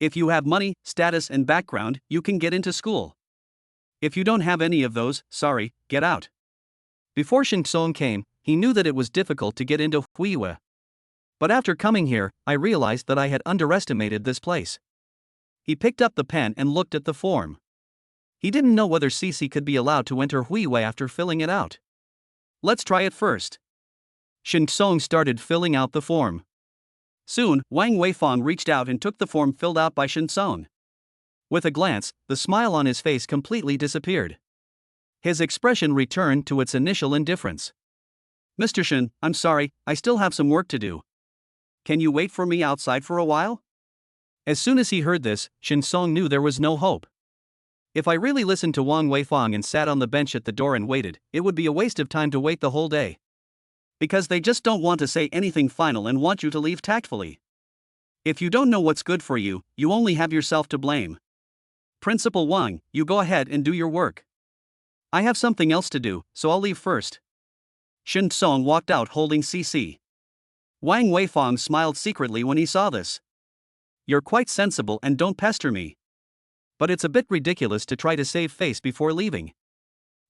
[SPEAKER 2] If you have money, status, and background, you can get into school. If you don't have any of those, sorry, get out. Before Shin Song came, he knew that it was difficult to get into Huiyue. But after coming here, I realized that I had underestimated this place. He picked up the pen and looked at the form. He didn't know whether Cici could be allowed to enter Huiyue after filling it out. Let's try it first. Shin Song started filling out the form. Soon, Wang Weifang reached out and took the form filled out by Shin Song. With a glance, the smile on his face completely disappeared. His expression returned to its initial indifference. Mr. Shin, I'm sorry, I still have some work to do. Can you wait for me outside for a while? As soon as he heard this, Shin Song knew there was no hope. If I really listened to Wang Weifang and sat on the bench at the door and waited, it would be a waste of time to wait the whole day. Because they just don't want to say anything final and want you to leave tactfully. If you don't know what's good for you, you only have yourself to blame. Principal Wang, you go ahead and do your work. I have something else to do, so I'll leave first. Shin Song walked out holding Cici. Wang Weifang smiled secretly when he saw this. You're quite sensible and don't pester me. But it's a bit ridiculous to try to save face before leaving.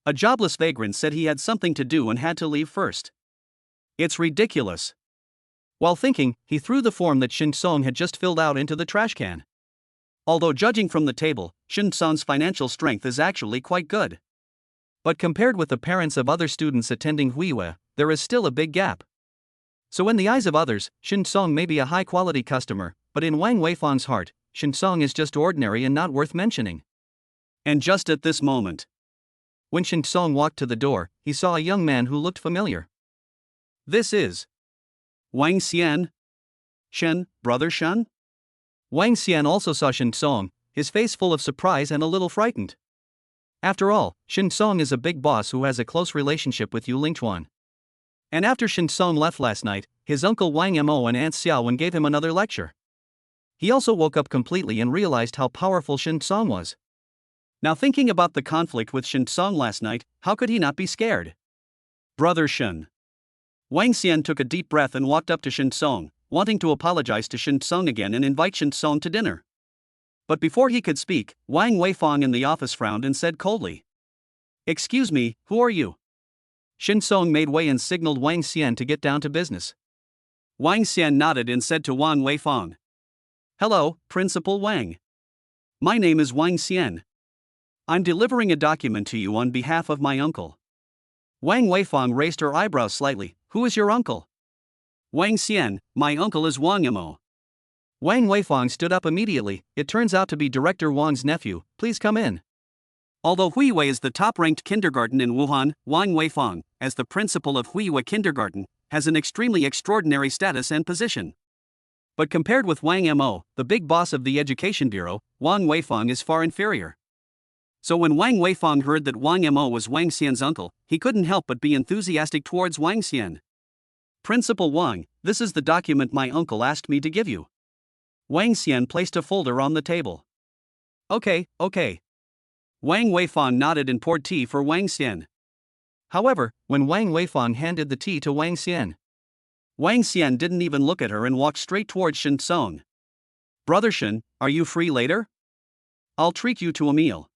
[SPEAKER 2] A jobless vagrant said he had something to do and had to leave first. It's ridiculous. While thinking, he threw the form that Shin Song had just filled out into the trash can. Although judging from the table, Shin Song's financial strength is actually quite good. But compared with the parents of other students attending Huiyue, there is still a big gap. So in the eyes of others, Shin Song may be a high-quality customer, but in Wang Weifang's heart, Shin Song is just ordinary and not worth mentioning. And just at this moment, when Shin Song walked to the door, he saw a young man who looked familiar. This is Wang Xian. Shen, brother Shen? Wang Xian also saw Shin Song, his face full of surprise and a little frightened. After all, Shin Song is a big boss who has a close relationship with Yu Lingchuan. And after Shin Song left last night, his uncle Wang Mo and Aunt Xiaowen gave him another lecture. He also woke up completely and realized how powerful Shin Song was. Now thinking about the conflict with Shin Song last night, how could he not be scared? Brother Shen. Wang Xian took a deep breath and walked up to Shin Song, wanting to apologize to Shin Song again and invite Shin Song to dinner.
[SPEAKER 1] But before he could speak, Wang Weifang in the office frowned and said coldly, "Excuse me, who are you?"
[SPEAKER 2] Shin Song made way and signaled Wang Xian to get down to business.
[SPEAKER 1] Wang Xian nodded and said to Wang Weifang, "Hello, Principal Wang. My name is Wang Xian. I'm delivering a document to you on behalf of my uncle." Wang Weifang raised her eyebrows slightly. "Who is your uncle?" "Wang Xian, my uncle is Wang Emo."
[SPEAKER 2] Wang Weifang stood up immediately. "It turns out to be Director Wang's nephew, please come in."
[SPEAKER 1] Although Huiwei is the top-ranked kindergarten in Wuhan, Wang Weifang, as the principal of Huiwei Kindergarten, has an extremely extraordinary status and position. But compared with Wang Mo, the big boss of the Education Bureau, Wang Weifang is far inferior. So when Wang Weifang heard that Wang Mo was Wang Xian's uncle, he couldn't help but be enthusiastic towards Wang Xian. "Principal Wang, this is the document my uncle asked me to give you." Wang Xian placed a folder on the table. Okay. Wang Weifang nodded and poured tea for Wang Xian.
[SPEAKER 2] However, when Wang Weifang handed the tea to Wang Xian,
[SPEAKER 1] Wang Xian didn't even look at her and walked straight towards Shin Song. "Brother Shin, are you free later? I'll treat you to a meal."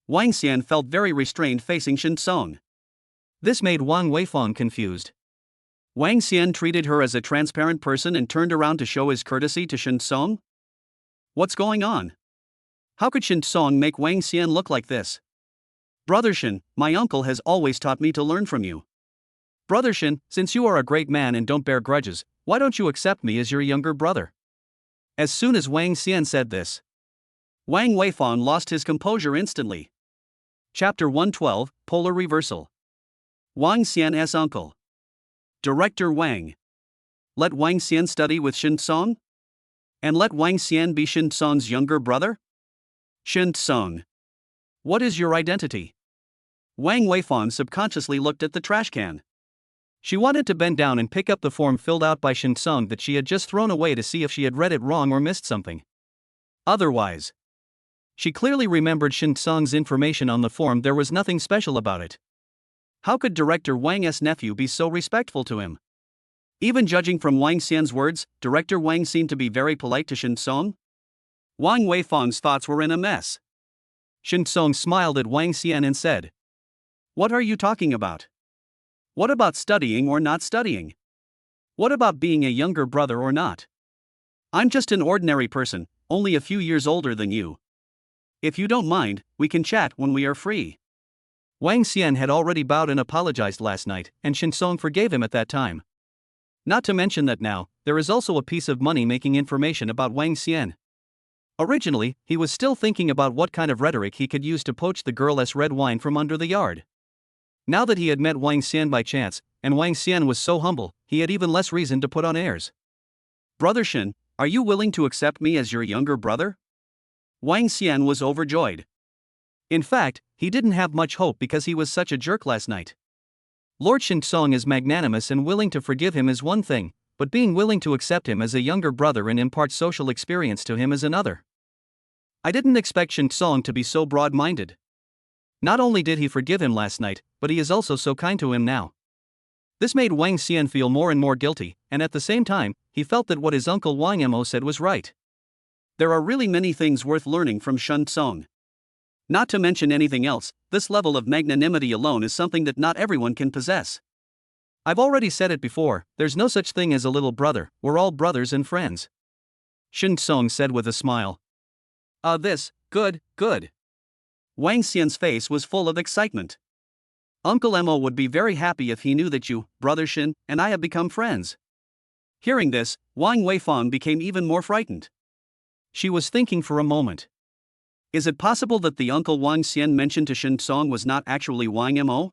[SPEAKER 1] Wang Xian felt very restrained facing Shin Song.
[SPEAKER 2] This made Wang Weifang confused.
[SPEAKER 1] Wang Xian treated her as a transparent person and turned around to show his courtesy to Shin Song? What's going on? How could Shin Song make Wang Xian look like this? "Brother Shin, my uncle has always taught me to learn from you."
[SPEAKER 2] "Brother Shin, since you are a great man and don't bear grudges, why don't you accept me as your younger brother?" As soon as Wang Xian said this,
[SPEAKER 1] Wang Weifang lost his composure instantly. Chapter 112, Polar Reversal. Wang Xian's uncle. Director Wang. Let Wang Xian study with Shin Song? And let Wang Xian be Shin Song's younger brother? Shin Song. What is your identity? Wang Weifang subconsciously looked at the trash can.
[SPEAKER 2] She wanted to bend down and pick up the form filled out by Shin Song that she had just thrown away to see if she had read it wrong or missed something.
[SPEAKER 1] Otherwise,
[SPEAKER 2] she clearly remembered Shin Song's information on the form. There was nothing special about it.
[SPEAKER 1] How could Director Wang's nephew be so respectful to him? Even judging from Wang Xian's words, Director Wang seemed to be very polite to Shin Song. Wang Weifang's thoughts were in a mess.
[SPEAKER 2] Shin Song smiled at Wang Xian and said,
[SPEAKER 1] "What are you talking about? What about studying or not studying? What about being a younger brother or not? I'm just an ordinary person, only a few years older than you. If you don't mind, we can chat when we are free."
[SPEAKER 2] Wang Xian had already bowed and apologized last night, and Shin Song forgave him at that time. Not to mention that now, there is also a piece of money-making information about Wang Xian. Originally, he was still thinking about what kind of rhetoric he could use to poach the girl's red wine from under the yard. Now that he had met Wang Xian by chance, and Wang Xian was so humble, he had even less reason to put on airs.
[SPEAKER 1] "Brother Shin, are you willing to accept me as your younger brother?" Wang Xian was overjoyed.
[SPEAKER 2] In fact, he didn't have much hope because he was such a jerk last night. Lord Shin Song is magnanimous and willing to forgive him is one thing, but being willing to accept him as a younger brother and impart social experience to him is another. I didn't expect Shin Song to be so broad-minded. Not only did he forgive him last night, but he is also so kind to him now. This made Wang Xian feel more and more guilty, and at the same time, he felt that what his uncle Wang Mo said was right.
[SPEAKER 1] There are really many things worth learning from Shin Song. Not to mention anything else, this level of magnanimity alone is something that not everyone can possess.
[SPEAKER 2] I've already said it before, there's no such thing as a little brother, we're all brothers and friends. Shin Song said with a smile.
[SPEAKER 1] Good. Wang Xian's face was full of excitement. Uncle Mo would be very happy if he knew that you, Brother Shin, and I have become friends. Hearing this, Wang Weifang became even more frightened.
[SPEAKER 2] She was thinking for a moment.
[SPEAKER 1] Is it possible that the uncle Wang Xian mentioned to Shin Song was not actually Wang Mo?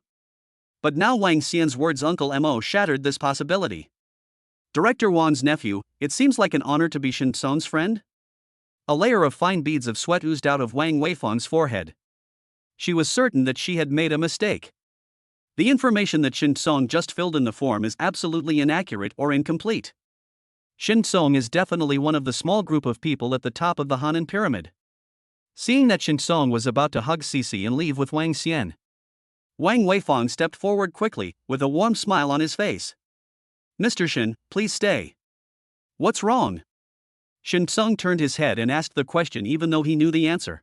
[SPEAKER 1] But now Wang Xian's words Uncle Mo shattered this possibility. Director Wang's nephew, it seems like an honor to be Shin Song's friend? A layer of fine beads of sweat oozed out of Wang Weifang's forehead. She was certain that she had made a mistake. The information that Shin Song just filled in the form is absolutely inaccurate or incomplete.
[SPEAKER 2] Shin Song is definitely one of the small group of people at the top of the Hanan pyramid. Seeing that Shin Song was about to hug Cici and leave with Wang Xian,
[SPEAKER 1] Wang Weifang stepped forward quickly, with a warm smile on his face. "Mr. Shin, please stay." "What's wrong?" Shin Tsung turned his head and asked the question even though he knew the answer.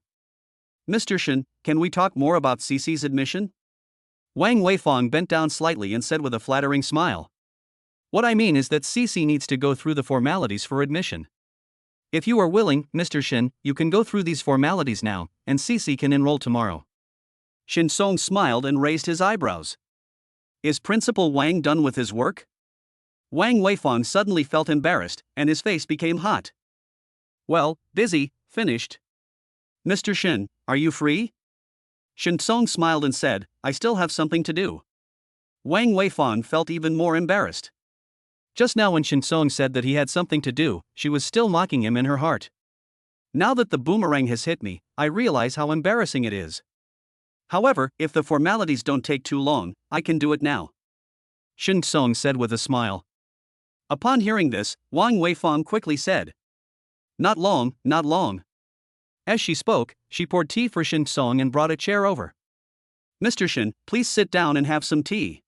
[SPEAKER 1] Mr. Shin, can we talk more about CC's admission?
[SPEAKER 2] Wang Weifang bent down slightly and said with a flattering smile. What I mean is that CC needs to go through the formalities for admission. If you are willing, Mr. Shin, you can go through these formalities now, and CC can enroll tomorrow.
[SPEAKER 1] Shin Song smiled and raised his eyebrows. Is Principal Wang done with his work? Wang Weifang suddenly felt embarrassed, and his face became hot. Well, busy, finished. Mr. Shin, are you free? Shin Song smiled and said, I still have something to do. Wang Weifang felt even more embarrassed.
[SPEAKER 2] Just now when Shin Song said that he had something to do, she was still mocking him in her heart.
[SPEAKER 1] Now that the boomerang has hit me, I realize how embarrassing it is. However, if the formalities don't take too long, I can do it now.
[SPEAKER 2] Shin Song said with a smile.
[SPEAKER 1] Upon hearing this, Wang Weifang quickly said, Not long, not long.
[SPEAKER 2] As she spoke, she poured tea for Shin Song and brought a chair over.
[SPEAKER 1] Mr. Shin, please sit down and have some tea.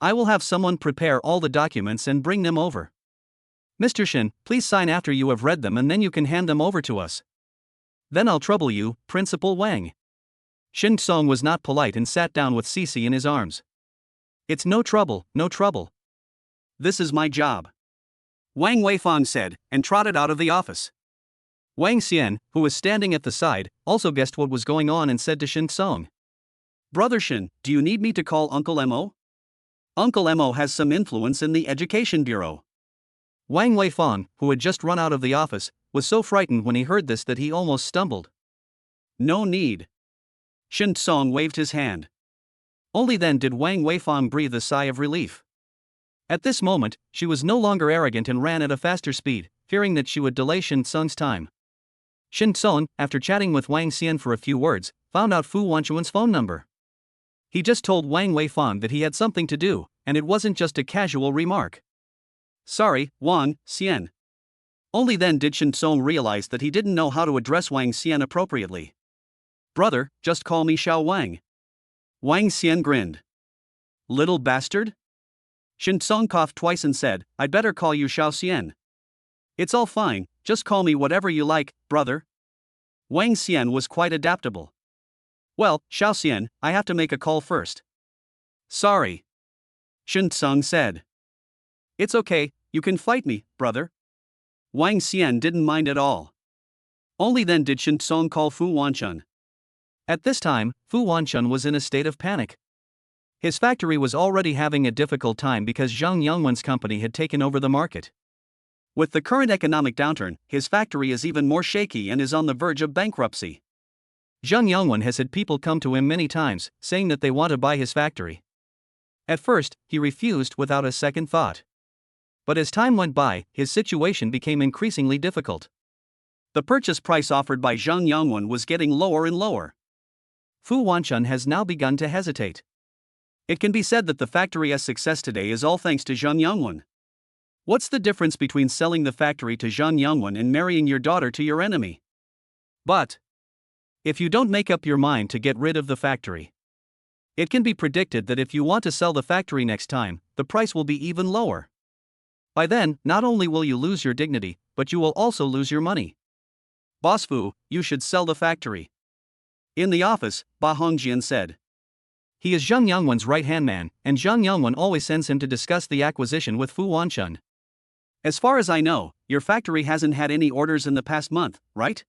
[SPEAKER 2] I will have someone prepare all the documents and bring them over. Mr. Shin, please sign after you have read them and then you can hand them over to us.
[SPEAKER 1] Then I'll trouble you, Principal Wang.
[SPEAKER 2] Shin Song was not polite and sat down with Cici in his arms.
[SPEAKER 1] It's no trouble, no trouble. This is my job. Wang Weifang said, and trotted out of the office.
[SPEAKER 2] Wang Xian, who was standing at the side, also guessed what was going on and said to Shin Song.
[SPEAKER 1] Brother Shin, do you need me to call Uncle Mo? Uncle Mo has some influence in the Education Bureau.
[SPEAKER 2] Wang Weifang, who had just run out of the office, was so frightened when he heard this that he almost stumbled.
[SPEAKER 1] No need. Shin Song waved his hand. Only then did Wang Weifang breathe a sigh of relief.
[SPEAKER 2] At this moment, she was no longer arrogant and ran at a faster speed, fearing that she would delay Shin Song's time. Shin Song, after chatting with Wang Xian for a few words, found out Fu Wanchuan's phone number. He just told Wang Weifang that he had something to do, and it wasn't just a casual remark.
[SPEAKER 1] Sorry, Wang Xian. Only then did Shin Song realize that he didn't know how to address Wang Xian appropriately. Brother, just call me Xiao Wang. Wang Xian grinned. Little bastard? Shin Song coughed twice and said, I'd better call you Xiao Xian. It's all fine, just call me whatever you like, brother. Wang Xian was quite adaptable. Well, Xiao Xian, I have to make a call first. Sorry. Shin Song said. It's okay, you can fight me, brother. Wang Xian didn't mind at all. Only then did Shin Song call Fu Wanchun.
[SPEAKER 2] At this time, Fu Wanchun was in a state of panic. His factory was already having a difficult time because Zhang Yongwen's company had taken over the market.
[SPEAKER 1] With the current economic downturn, his factory is even more shaky and is on the verge of bankruptcy.
[SPEAKER 2] Zhang Yongwen has had people come to him many times, saying that they want to buy his factory. At first, he refused without a second thought. But as time went by, his situation became increasingly difficult.
[SPEAKER 1] The purchase price offered by Zhang Yongwen was getting lower and lower.
[SPEAKER 2] Fu Wanchun has now begun to hesitate.
[SPEAKER 1] It can be said that the factory's success today is all thanks to Zhang Yongwen. What's the difference between selling the factory to Zhang Yongwen and marrying your daughter to your enemy? But if you don't make up your mind to get rid of the factory, it can be predicted that if you want to sell the factory next time, the price will be even lower. By then, not only will you lose your dignity, but you will also lose your money. Boss Fu, you should sell the factory. In the office, Ba Hongjian said.
[SPEAKER 2] He is Zhang Yongwen's right-hand man, and Zhang Yongwen always sends him to discuss the acquisition with Fu Wanchun.
[SPEAKER 1] As far as I know, your factory hasn't had any orders in the past month, right?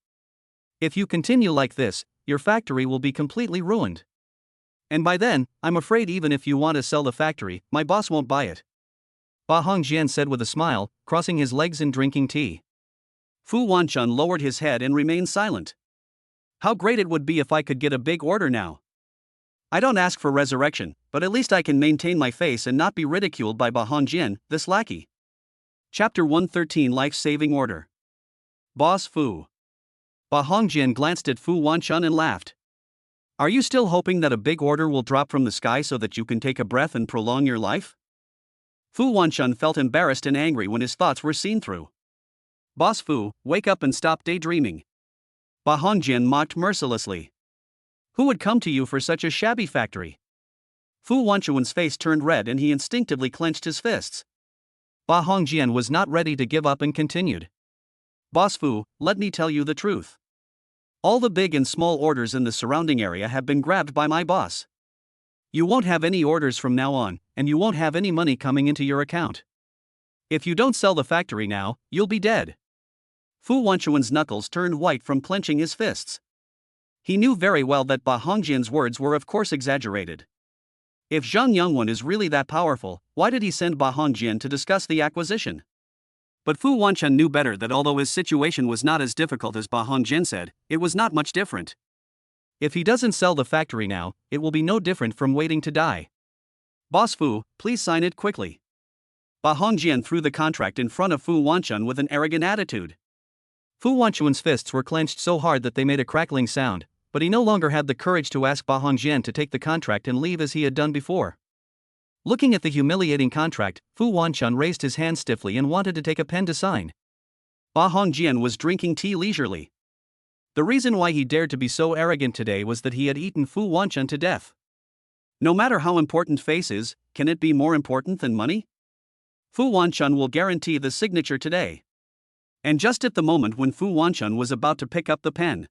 [SPEAKER 2] If you continue like this, your factory will be completely ruined. And by then, I'm afraid even if you want to sell the factory, my boss won't buy it. Ba Hongjian said with a smile, crossing his legs and drinking tea.
[SPEAKER 1] Fu Wanchun lowered his head and remained silent. How great it would be if I could get a big order now. I don't ask for resurrection, but at least I can maintain my face and not be ridiculed by Ba Hongjian, this lackey. Chapter 113 Life-Saving Order. Boss Fu. Ba Hongjian glanced at Fu Wanchun and laughed. Are you still hoping that a big order will drop from the sky so that you can take a breath and prolong your life? Fu Wanchun felt embarrassed and angry when his thoughts were seen through. Boss Fu, wake up and stop daydreaming. Ba Hongjian mocked mercilessly. Who would come to you for such a shabby factory? Fu Wanchuan's face turned red and he instinctively clenched his fists.
[SPEAKER 2] Ba Hongjian was not ready to give up and continued.
[SPEAKER 1] Boss Fu, let me tell you the truth. All the big and small orders in the surrounding area have been grabbed by my boss. You won't have any orders from now on, and you won't have any money coming into your account. If you don't sell the factory now, you'll be dead. Fu Wanchuan's knuckles turned white from clenching his fists. He knew very well that Ba Hongjian's words were of course exaggerated. If Zhang Yongwen is really that powerful, why did he send Ba Hongjian to discuss the acquisition? But Fu Wanchun knew better that although his situation was not as difficult as Ba Hongjian said, it was not much different. If he doesn't sell the factory now, it will be no different from waiting to die. Boss Fu, please sign it quickly. Ba Hongjian threw the contract in front of Fu Wanchun with an arrogant attitude. Fu Wanchuan's fists were clenched so hard that they made a crackling sound, but he no longer had the courage to ask Ba Hongjian to take the contract and leave as he had done before. Looking at the humiliating contract, Fu Wanchun raised his hand stiffly and wanted to take a pen to sign. Ba Hongjian was drinking tea leisurely. The reason why he dared to be so arrogant today was that he had eaten Fu Wanchun to death. No matter how important face is, can it be more important than money? Fu Wanchun will guarantee the signature today. And just at the moment when Fu Wanchun was about to pick up the pen,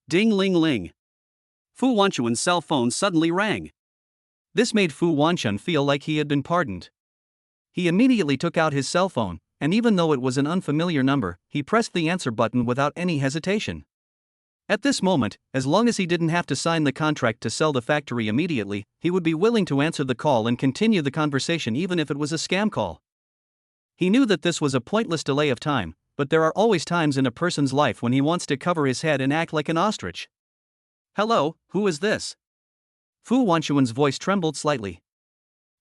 [SPEAKER 1] ding-ling-ling, Fu Wanchuan's cell phone suddenly rang. This made Fu Wanchun feel like he had been pardoned. He immediately took out his cell phone, and even though it was an unfamiliar number, he pressed the answer button without any hesitation. At this moment, as long as he didn't have to sign the contract to sell the factory immediately, he would be willing to answer the call and continue the conversation even if it was a scam call. He knew that this was a pointless delay of time, but there are always times in a person's life when he wants to cover his head and act like an ostrich. Hello, who is this? Fu Wanchuan's voice trembled slightly.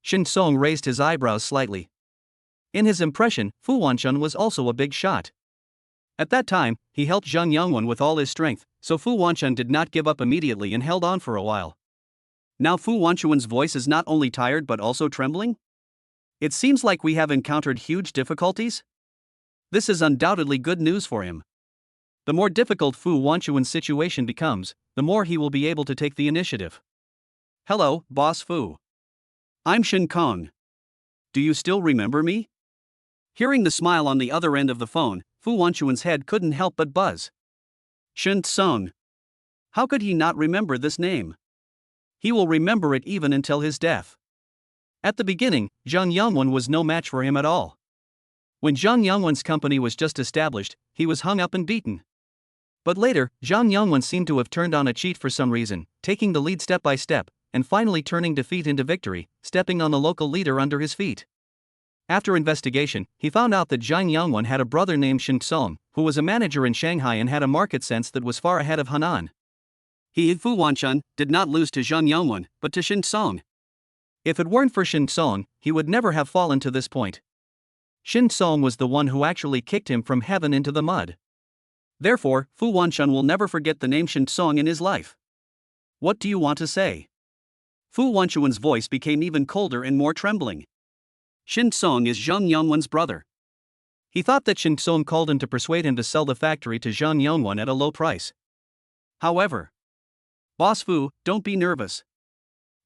[SPEAKER 1] Shin Song raised his eyebrows slightly. In his impression, Fu Wanchun was also a big shot. At that time, he helped Zhang Yongwen with all his strength, so Fu Wanchun did not give up immediately and held on for a while. Now Fu Wanchuan's voice is not only tired but also trembling? It seems like we have encountered huge difficulties? This is undoubtedly good news for him. The more difficult Fu Wanchuan's situation becomes, the more he will be able to take the initiative. Hello, Boss Fu. I'm Shin Kong. Do you still remember me? Hearing the smile on the other end of the phone, Fu Wanchuan's head couldn't help but buzz. Shin Song. How could he not remember this name? He will remember it even until his death. At the beginning, Zhang Yongwen was no match for him at all. When Zhang Yongwen's company was just established, he was hung up and beaten. But later, Zhang Yongwen seemed to have turned on a cheat for some reason, taking the lead step by step, and finally turning defeat into victory, stepping on the local leader under his feet. After investigation, he found out that Zhang Yongwen had a brother named Shin Song, who was a manager in Shanghai and had a market sense that was far ahead of Hanan. He, Fu Wanchun, did not lose to Zhang Yongwen, but to Shin Song. If it weren't for Shin Song, he would never have fallen to this point. Shin Song was the one who actually kicked him from heaven into the mud. Therefore, Fu Wanchun will never forget the name Shin Song in his life. What do you want to say? Fu Wanchuan's voice became even colder and more trembling. Shin Song is Zhang Yongwen's brother. He thought that Shin Song called him to persuade him to sell the factory to Zhang Yongwen at a low price. However, Boss Fu, don't be nervous.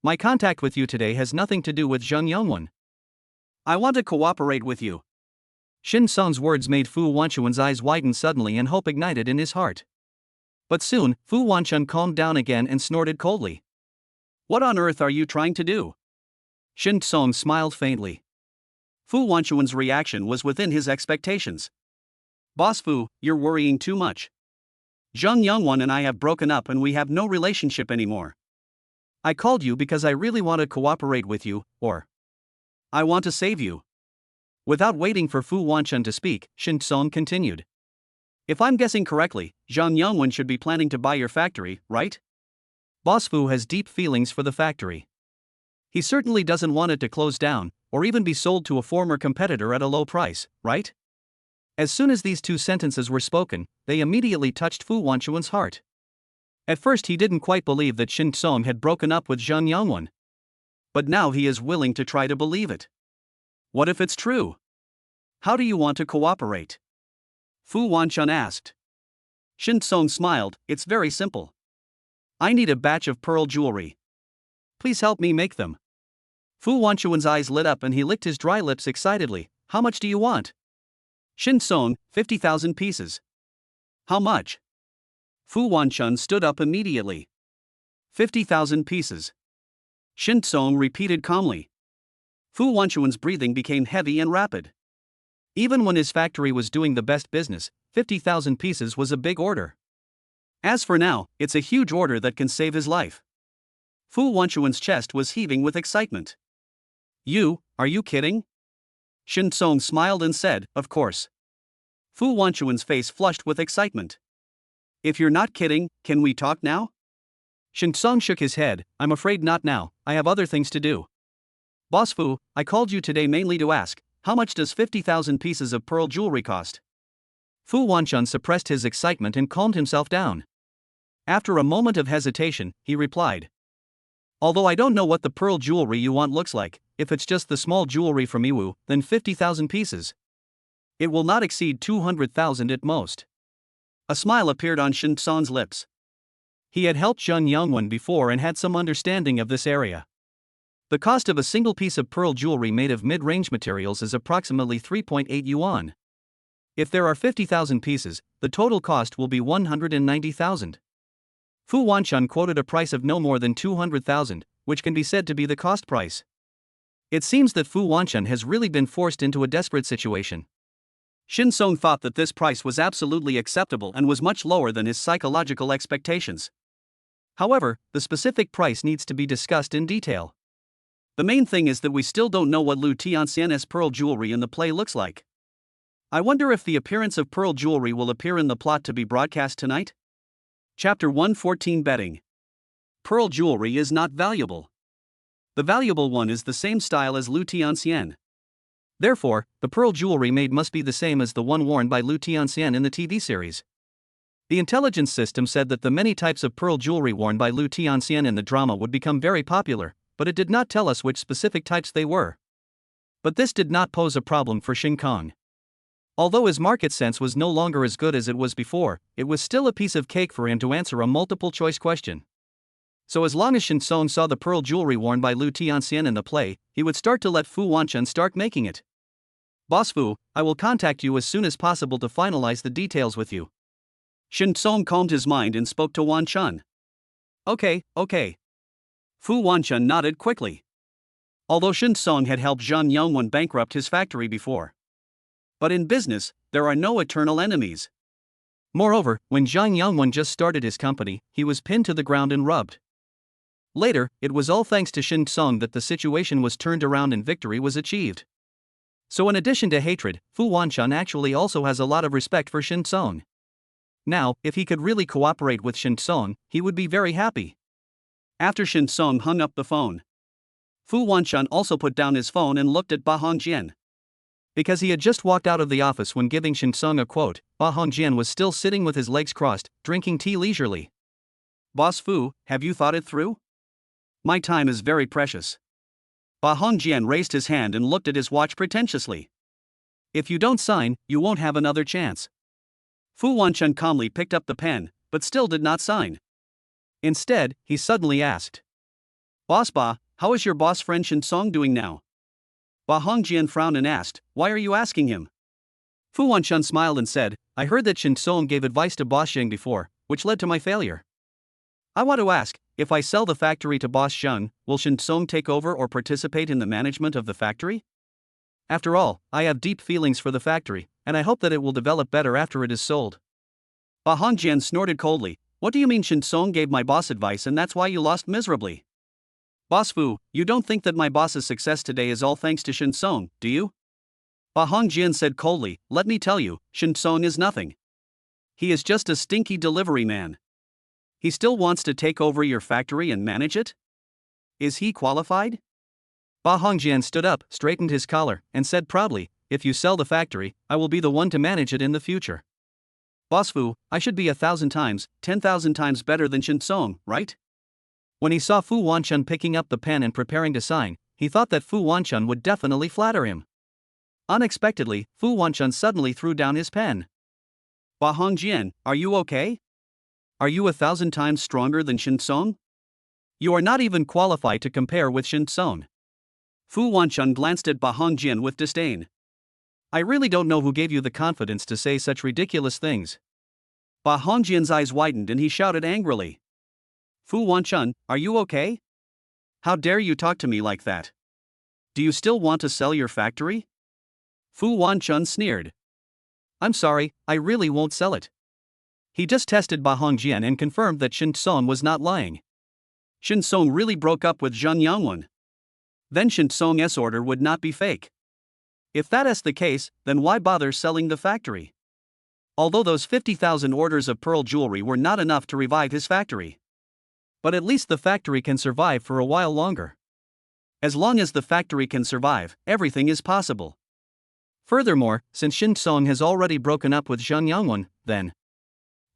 [SPEAKER 1] My contact with you today has nothing to do with Zhang Yongwen. I want to cooperate with you. Shin Song's words made Fu Wanchuan's eyes widen suddenly and hope ignited in his heart. But soon, Fu Wanchun calmed down again and snorted coldly. What on earth are you trying to do? Shin Song smiled faintly. Fu Wanchuan's reaction was within his expectations. Boss Fu, you're worrying too much. Zhang Yongwen and I have broken up and we have no relationship anymore. I called you because I really want to cooperate with you, or I want to save you. Without waiting for Fu Wanchun to speak, Shin Song continued. If I'm guessing correctly, Zhang Yongwen should be planning to buy your factory, right? Boss Fu has deep feelings for the factory. He certainly doesn't want it to close down, or even be sold to a former competitor at a low price, right? As soon as these two sentences were spoken, they immediately touched Fu Wanchuan's heart. At first he didn't quite believe that Shin Song had broken up with Zhang Yongwen. But now he is willing to try to believe it. What if it's true? How do you want to cooperate? Fu Wanchun asked. Shin Song smiled, it's very simple. I need a batch of pearl jewelry. Please help me make them. Fu Wanchuan's eyes lit up and he licked his dry lips excitedly. How much do you want? Shin Song, 50,000 pieces. How much? Fu Wanchun stood up immediately. 50,000 pieces. Shin Song repeated calmly. Fu Wanchun's breathing became heavy and rapid. Even when his factory was doing the best business, 50,000 pieces was a big order. As for now, it's a huge order that can save his life. Fu Wanchun's chest was heaving with excitement. Are you kidding? Shin Song smiled and said, of course. Fu Wanchun's face flushed with excitement. If you're not kidding, can we talk now?
[SPEAKER 2] Shin Song shook his head. I'm afraid not now, I have other things to do.
[SPEAKER 1] Boss Fu, I called you today mainly to ask, how much does 50,000 pieces of pearl jewelry cost?
[SPEAKER 2] Fu Wanchun suppressed his excitement and calmed himself down. After a moment of hesitation, he replied. Although I don't know what the pearl jewelry you want looks like, if it's just the small jewelry from Iwu, then 50,000 pieces. It will not exceed 200,000 at most.
[SPEAKER 1] A smile appeared on Shin Song's lips.
[SPEAKER 2] He had helped Zheng Yongwen before and had some understanding of this area. The cost of a single piece of pearl jewelry made of mid-range materials is approximately 3.8 yuan. If there are 50,000 pieces, the total cost will be 190,000. Fu Wanchun quoted a price of no more than 200,000, which can be said to be the cost price. It seems that Fu Wanchun has really been forced into a desperate situation.
[SPEAKER 1] Shin Song thought that this price was absolutely acceptable and was much lower than his psychological expectations.
[SPEAKER 2] However, the specific price needs to be discussed in detail.
[SPEAKER 1] The main thing is that we still don't know what Lu Tianxian's pearl jewelry in the play looks like. I wonder if the appearance of pearl jewelry will appear in the plot to be broadcast tonight? Chapter 114 Betting. Pearl jewelry is not valuable. The valuable one is the same style as Lu Tianxian.
[SPEAKER 2] Therefore, the pearl jewelry made must be the same as the one worn by Lu Tianxian in the TV series. The intelligence system said that the many types of pearl jewelry worn by Lu Tianxian in the drama would become very popular, but it did not tell us which specific types they were. But this did not pose a problem for Shin Kong. Although his market sense was no longer as good as it was before, it was still a piece of cake for him to answer a multiple-choice question. So as long as Shin Song saw the pearl jewelry worn by Lu Tianxian in the play, he would start to let Fu Wanchun start making it. Boss Fu, I will contact you as soon as possible to finalize the details with you.
[SPEAKER 1] Shin Song calmed his mind and spoke to Wanchun. Okay. Fu Wanchun nodded quickly. Although Shin Song had helped Zheng Yongwen bankrupt his factory before. But in business, there are no eternal enemies.
[SPEAKER 2] Moreover, when Zheng Yongwen just started his company, he was pinned to the ground and rubbed. Later, it was all thanks to Shin Song that the situation was turned around and victory was achieved. So in addition to hatred, Fu Wanchun actually also has a lot of respect for Shin Song. Now, if he could really cooperate with Shin Song, he would be very happy.
[SPEAKER 1] After Shin Song hung up the phone, Fu Wanchun also put down his phone and looked at Ba Hongjian.
[SPEAKER 2] Because he had just walked out of the office when giving Shin Song a quote, Ba Hongjian was still sitting with his legs crossed, drinking tea leisurely.
[SPEAKER 1] Boss Fu, have you thought it through? My time is very precious. Ba Hongjian raised his hand and looked at his watch pretentiously. If you don't sign, you won't have another chance. Fu Wanchun calmly picked up the pen, but still did not sign. Instead, he suddenly asked. Boss Ba, how is your boss friend Shin Song doing now? Ba Hongjian frowned and asked, why are you asking him?
[SPEAKER 2] Fu Wanchun smiled and said, I heard that Shin Song gave advice to Boss Zheng before, which led to my failure.
[SPEAKER 1] I want to ask, if I sell the factory to Boss Zheng, will Shin Song take over or participate in the management of the factory?
[SPEAKER 2] After all, I have deep feelings for the factory, and I hope that it will develop better after it is sold.
[SPEAKER 1] Ba Hongjian snorted coldly. What do you mean Shin Song gave my boss advice and that's why you lost miserably? Boss Fu, you don't think that my boss's success today is all thanks to Shin Song, do you? Ba Hongjian said coldly, let me tell you, Shin Song is nothing. He is just a stinky delivery man. He still wants to take over your factory and manage it? Is he qualified?
[SPEAKER 2] Ba Hongjian stood up, straightened his collar, and said proudly, if you sell the factory, I will be the one to manage it in the future.
[SPEAKER 1] Boss Fu, I should be 1,000 times, 10,000 times better than Shin Song, right?
[SPEAKER 2] When he saw Fu Wanchun picking up the pen and preparing to sign, he thought that Fu Wanchun would definitely flatter him. Unexpectedly, Fu Wanchun suddenly threw down his pen.
[SPEAKER 1] Ba Hongjian, are you okay? Are you 1,000 times stronger than Shin Song? You are not even qualified to compare with Shin Song. Fu Wanchun glanced at Ba Hongjian with disdain.
[SPEAKER 2] I really don't know who gave you the confidence to say such ridiculous things.
[SPEAKER 1] Ba Hongjian's eyes widened and he shouted angrily. Fu Wanchun, are you okay? How dare you talk to me like that? Do you still want to sell your factory? Fu Wanchun sneered.
[SPEAKER 2] I'm sorry, I really won't sell it. He just tested Ba Hongjian and confirmed that Shin Song was not lying.
[SPEAKER 1] Shin Song really broke up with Zheng Yangwen. Then Shin Song's order would not be fake. If that is the case, then why bother selling the factory? Although those 50,000 orders of pearl jewelry were not enough to revive his factory. But at least the factory can survive for a while longer. As long as the factory can survive, everything is possible.
[SPEAKER 2] Furthermore, since Shin Song has already broken up with Zheng Yangwen, then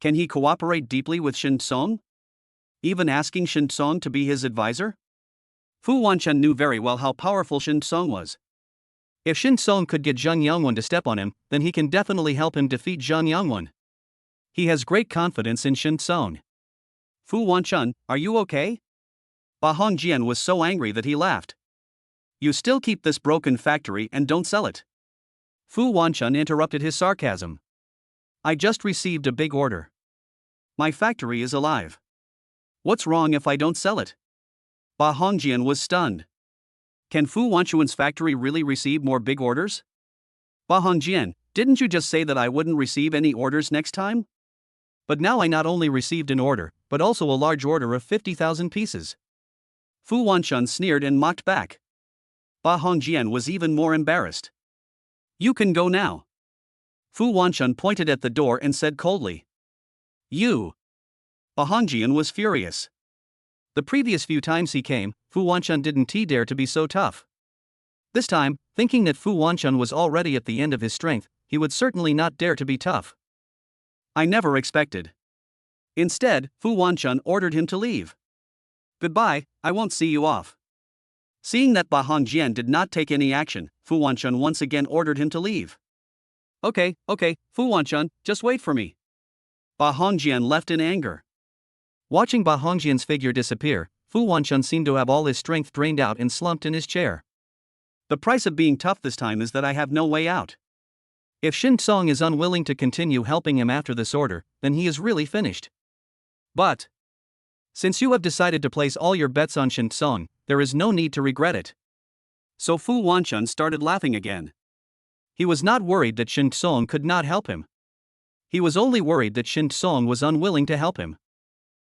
[SPEAKER 1] can he cooperate deeply with Shin Song? Even asking Shin Song to be his advisor? Fu Wanchun knew very well how powerful Shin Song was.
[SPEAKER 2] If Shin Song could get Zheng Yangwen to step on him, then he can definitely help him defeat Zheng Yangwen. He has great confidence in Shin Song.
[SPEAKER 1] Fu Wanchun, are you okay? Ba Hongjian was so angry that he laughed. You still keep this broken factory and don't sell it.
[SPEAKER 2] Fu Wanchun interrupted his sarcasm. I just received a big order.
[SPEAKER 1] My factory is alive. What's wrong if I don't sell it? Ba Hongjian was stunned. Can Fu Wanchun's factory really receive more big orders? Ba Hongjian, didn't you just say that I wouldn't receive any orders next time?
[SPEAKER 2] But now I not only received an order, but also a large order of 50,000 pieces.
[SPEAKER 1] Fu Wanchun sneered and mocked back. Ba Hongjian was even more embarrassed. You can go now. Fu Wanchun pointed at the door and said coldly. You. Ba Hongjian was furious.
[SPEAKER 2] The previous few times he came, Fu Wanchun didn't dare to be so tough. This time, thinking that Fu Wanchun was already at the end of his strength, he would certainly not dare to be tough.
[SPEAKER 1] I never expected. Instead, Fu Wanchun ordered him to leave. Goodbye, I won't see you off. Seeing that Ba Hongjian did not take any action, Fu Wanchun once again ordered him to leave. Okay, Fu Wanchun, just wait for me. Ba Hongjian left in anger.
[SPEAKER 2] Watching Ba Hongjian's figure disappear, Fu Wanchun seemed to have all his strength drained out and slumped in his chair.
[SPEAKER 1] The price of being tough this time is that I have no way out.
[SPEAKER 2] If Shin Song is unwilling to continue helping him after this order, then he is really finished.
[SPEAKER 1] But
[SPEAKER 2] since you have decided to place all your bets on Shin Song, there is no need to regret it.
[SPEAKER 1] So Fu Wanchun started laughing again.
[SPEAKER 2] He was not worried that Shin Song could not help him. He was only worried that Shin Song was unwilling to help him.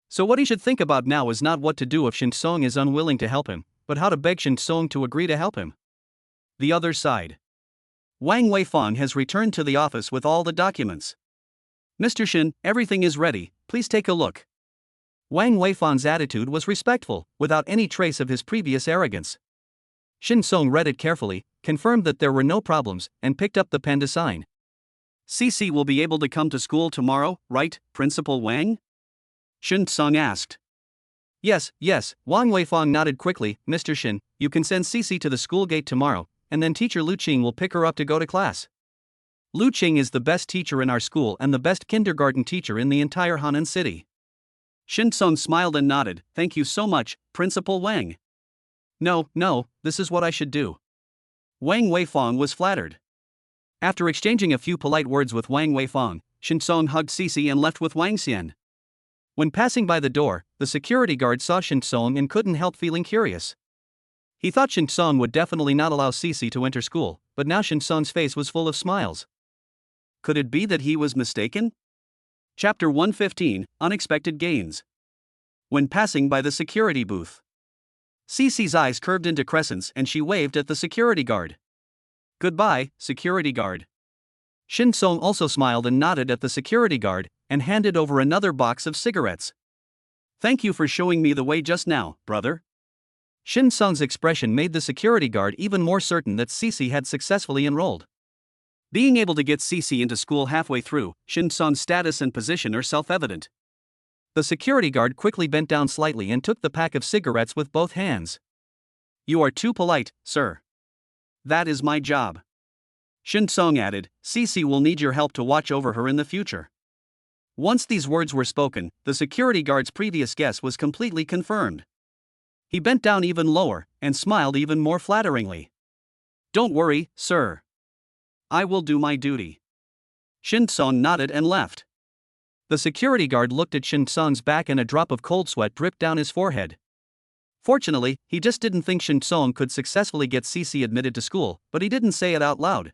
[SPEAKER 2] So what he should think about now is not what to do if Shin Song is unwilling to help him, but how to beg Shin Song to agree to help him.
[SPEAKER 1] The other side. Wang Weifang has returned to the office with all the documents. Mr. Shin, everything is ready, please take a look.
[SPEAKER 2] Wang Weifang's attitude was respectful, without any trace of his previous arrogance. Shin Song read it carefully, confirmed that there were no problems, and picked up the pen to sign.
[SPEAKER 1] CC will be able to come to school tomorrow, right, Principal Wang? Shin Song asked.
[SPEAKER 2] Yes, Wang Weifang nodded quickly. Mr. Shin, you can send CC to the school gate tomorrow, and then teacher Lu Qing will pick her up to go to class. Lu Qing is the best teacher in our school and the best kindergarten teacher in the entire Hanan city.
[SPEAKER 1] Shin Song smiled and nodded. Thank you so much, Principal Wang.
[SPEAKER 2] No, this is what I should do.
[SPEAKER 1] Wang Weifang was flattered.
[SPEAKER 2] After exchanging a few polite words with Wang Weifang, Shin Song hugged CC and left with Wang Xian. When passing by the door, the security guard saw Shin Song and couldn't help feeling curious. He thought Shin Song would definitely not allow CC to enter school, but now Shin Song's face was full of smiles.
[SPEAKER 1] Could it be that he was mistaken? Chapter 115, Unexpected Gains. When passing by the security booth, CC's eyes curved into crescents and she waved at the security guard. Goodbye, security guard.
[SPEAKER 2] Shin Song also smiled and nodded at the security guard, and handed over another box of cigarettes.
[SPEAKER 1] Thank you for showing me the way just now, brother.
[SPEAKER 2] Shin Song's expression made the security guard even more certain that CC had successfully enrolled.
[SPEAKER 1] Being able to get CC into school halfway through, Shin Song's status and position are self-evident.
[SPEAKER 2] The security guard quickly bent down slightly and took the pack of cigarettes with both hands.
[SPEAKER 1] You are too polite, sir. That is my job. Shin Song added, CC will need your help to watch over her in the future. Once these words were spoken, the security guard's previous guess was completely confirmed. He bent down even lower, and smiled even more flatteringly. Don't worry, sir. I will do my duty. Shin Song nodded and left.
[SPEAKER 2] The security guard looked at Shin Song's back and a drop of cold sweat dripped down his forehead. Fortunately, he just didn't think Shin Song could successfully get CC admitted to school, but he didn't say it out loud.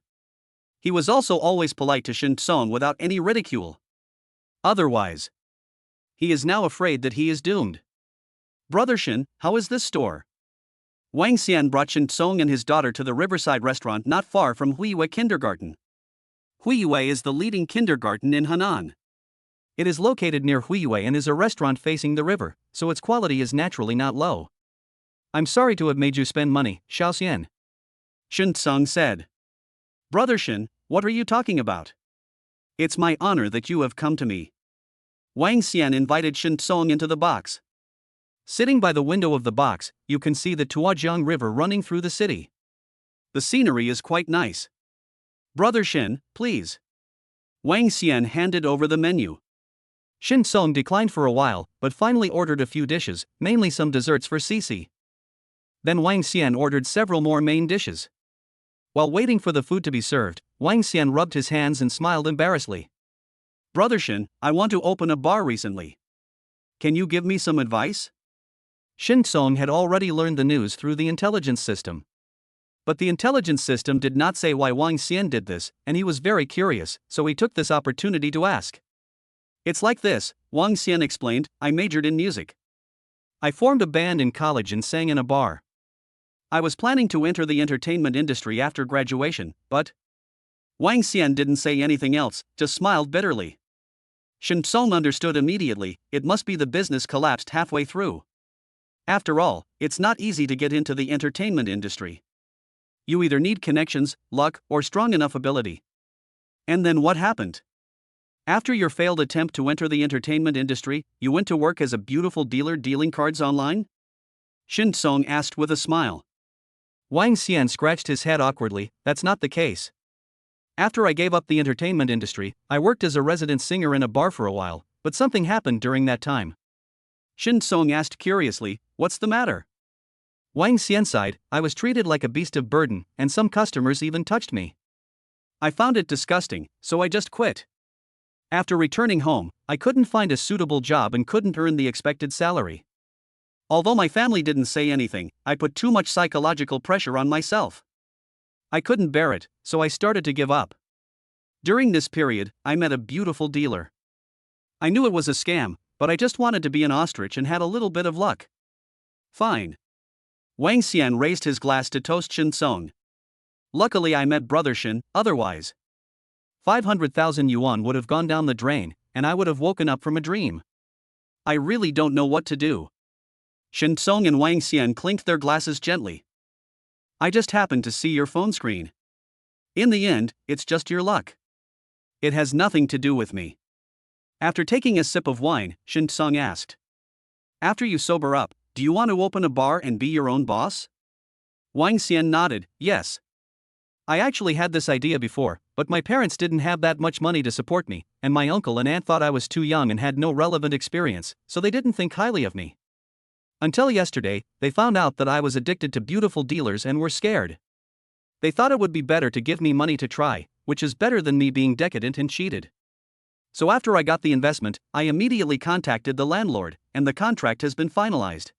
[SPEAKER 2] He was also always polite to Shin Song without any ridicule. Otherwise, he is now afraid that he is doomed. Brother Shin, how is this store? Wang Xian brought Shin Song and his daughter to the Riverside restaurant not far from Huiyue Kindergarten. Huiyue is the leading kindergarten in Henan. It is located near Huiyue and is a restaurant facing the river, so its quality is naturally not low. I'm sorry to have made you spend money, Xiaoxian.
[SPEAKER 1] Shin Song said. Brother Shin, what are you talking about? It's my honor that you have come to me. Wang Xian invited Shin Song into the box.
[SPEAKER 2] Sitting by the window of the box, you can see the Tuojiang River running through the city.
[SPEAKER 1] The scenery is quite nice. Brother Shin, please. Wang Xian handed over the menu.
[SPEAKER 2] Shin Song declined for a while, but finally ordered a few dishes, mainly some desserts for Cici. Then Wang Xian ordered several more main dishes. While waiting for the food to be served, Wang Xian rubbed his hands and smiled embarrassedly.
[SPEAKER 1] Brother Shin, I want to open a bar recently. Can you give me some advice?
[SPEAKER 2] Shin Song had already learned the news through the intelligence system. But the intelligence system did not say why Wang Xian did this, and he was very curious, so he took this opportunity to ask.
[SPEAKER 1] It's like this, Wang Xian explained, I majored in music.
[SPEAKER 2] I formed a band in college and sang in a bar.
[SPEAKER 1] I was planning to enter the entertainment industry after graduation, but Wang Xian didn't say anything else, just smiled bitterly. Shin Song understood immediately, it must be the business collapsed halfway through. After all, it's not easy to get into the entertainment industry. You either need connections, luck, or strong enough ability. And then what happened? After your failed attempt to enter the entertainment industry, you went to work as a beautiful dealer dealing cards online? Shin Song asked with a smile.
[SPEAKER 2] Wang Xian scratched his head awkwardly, that's not the case. After I gave up the entertainment industry, I worked as a resident singer in a bar for a while, but something happened during that time.
[SPEAKER 1] Shin Song asked curiously, what's the matter?
[SPEAKER 2] Wang Xian sighed, I was treated like a beast of burden, and some customers even touched me.
[SPEAKER 1] I found it disgusting, so I just quit. After returning home, I couldn't find a suitable job and couldn't earn the expected salary. Although my family didn't say anything, I put too much psychological pressure on myself. I couldn't bear it, so I started to give up. During this period, I met a beautiful dealer. I knew it was a scam, but I just wanted to be an ostrich and had a little bit of luck. Fine. Wang Xian raised his glass to toast Shin Song. Luckily I met Brother Shin, otherwise 500,000 yuan would have gone down the drain, and I would have woken up from a dream. I really don't know what to do. Shin Song and Wang Xian clinked their glasses gently. I just happened to see your phone screen. In the end, it's just your luck. It has nothing to do with me. After taking a sip of wine, Shin Song asked. After you sober up, do you want to open a bar and be your own boss? Wang Xian nodded, yes. I actually had this idea before, but my parents didn't have that much money to support me, and my uncle and aunt thought I was too young and had no relevant experience, so they didn't think highly of me. Until yesterday, they found out that I was addicted to beautiful dealers and were scared. They thought it would be better to give me money to try, which is better than me being decadent and cheated. So after I got the investment, I immediately contacted the landlord, and the contract has been finalized.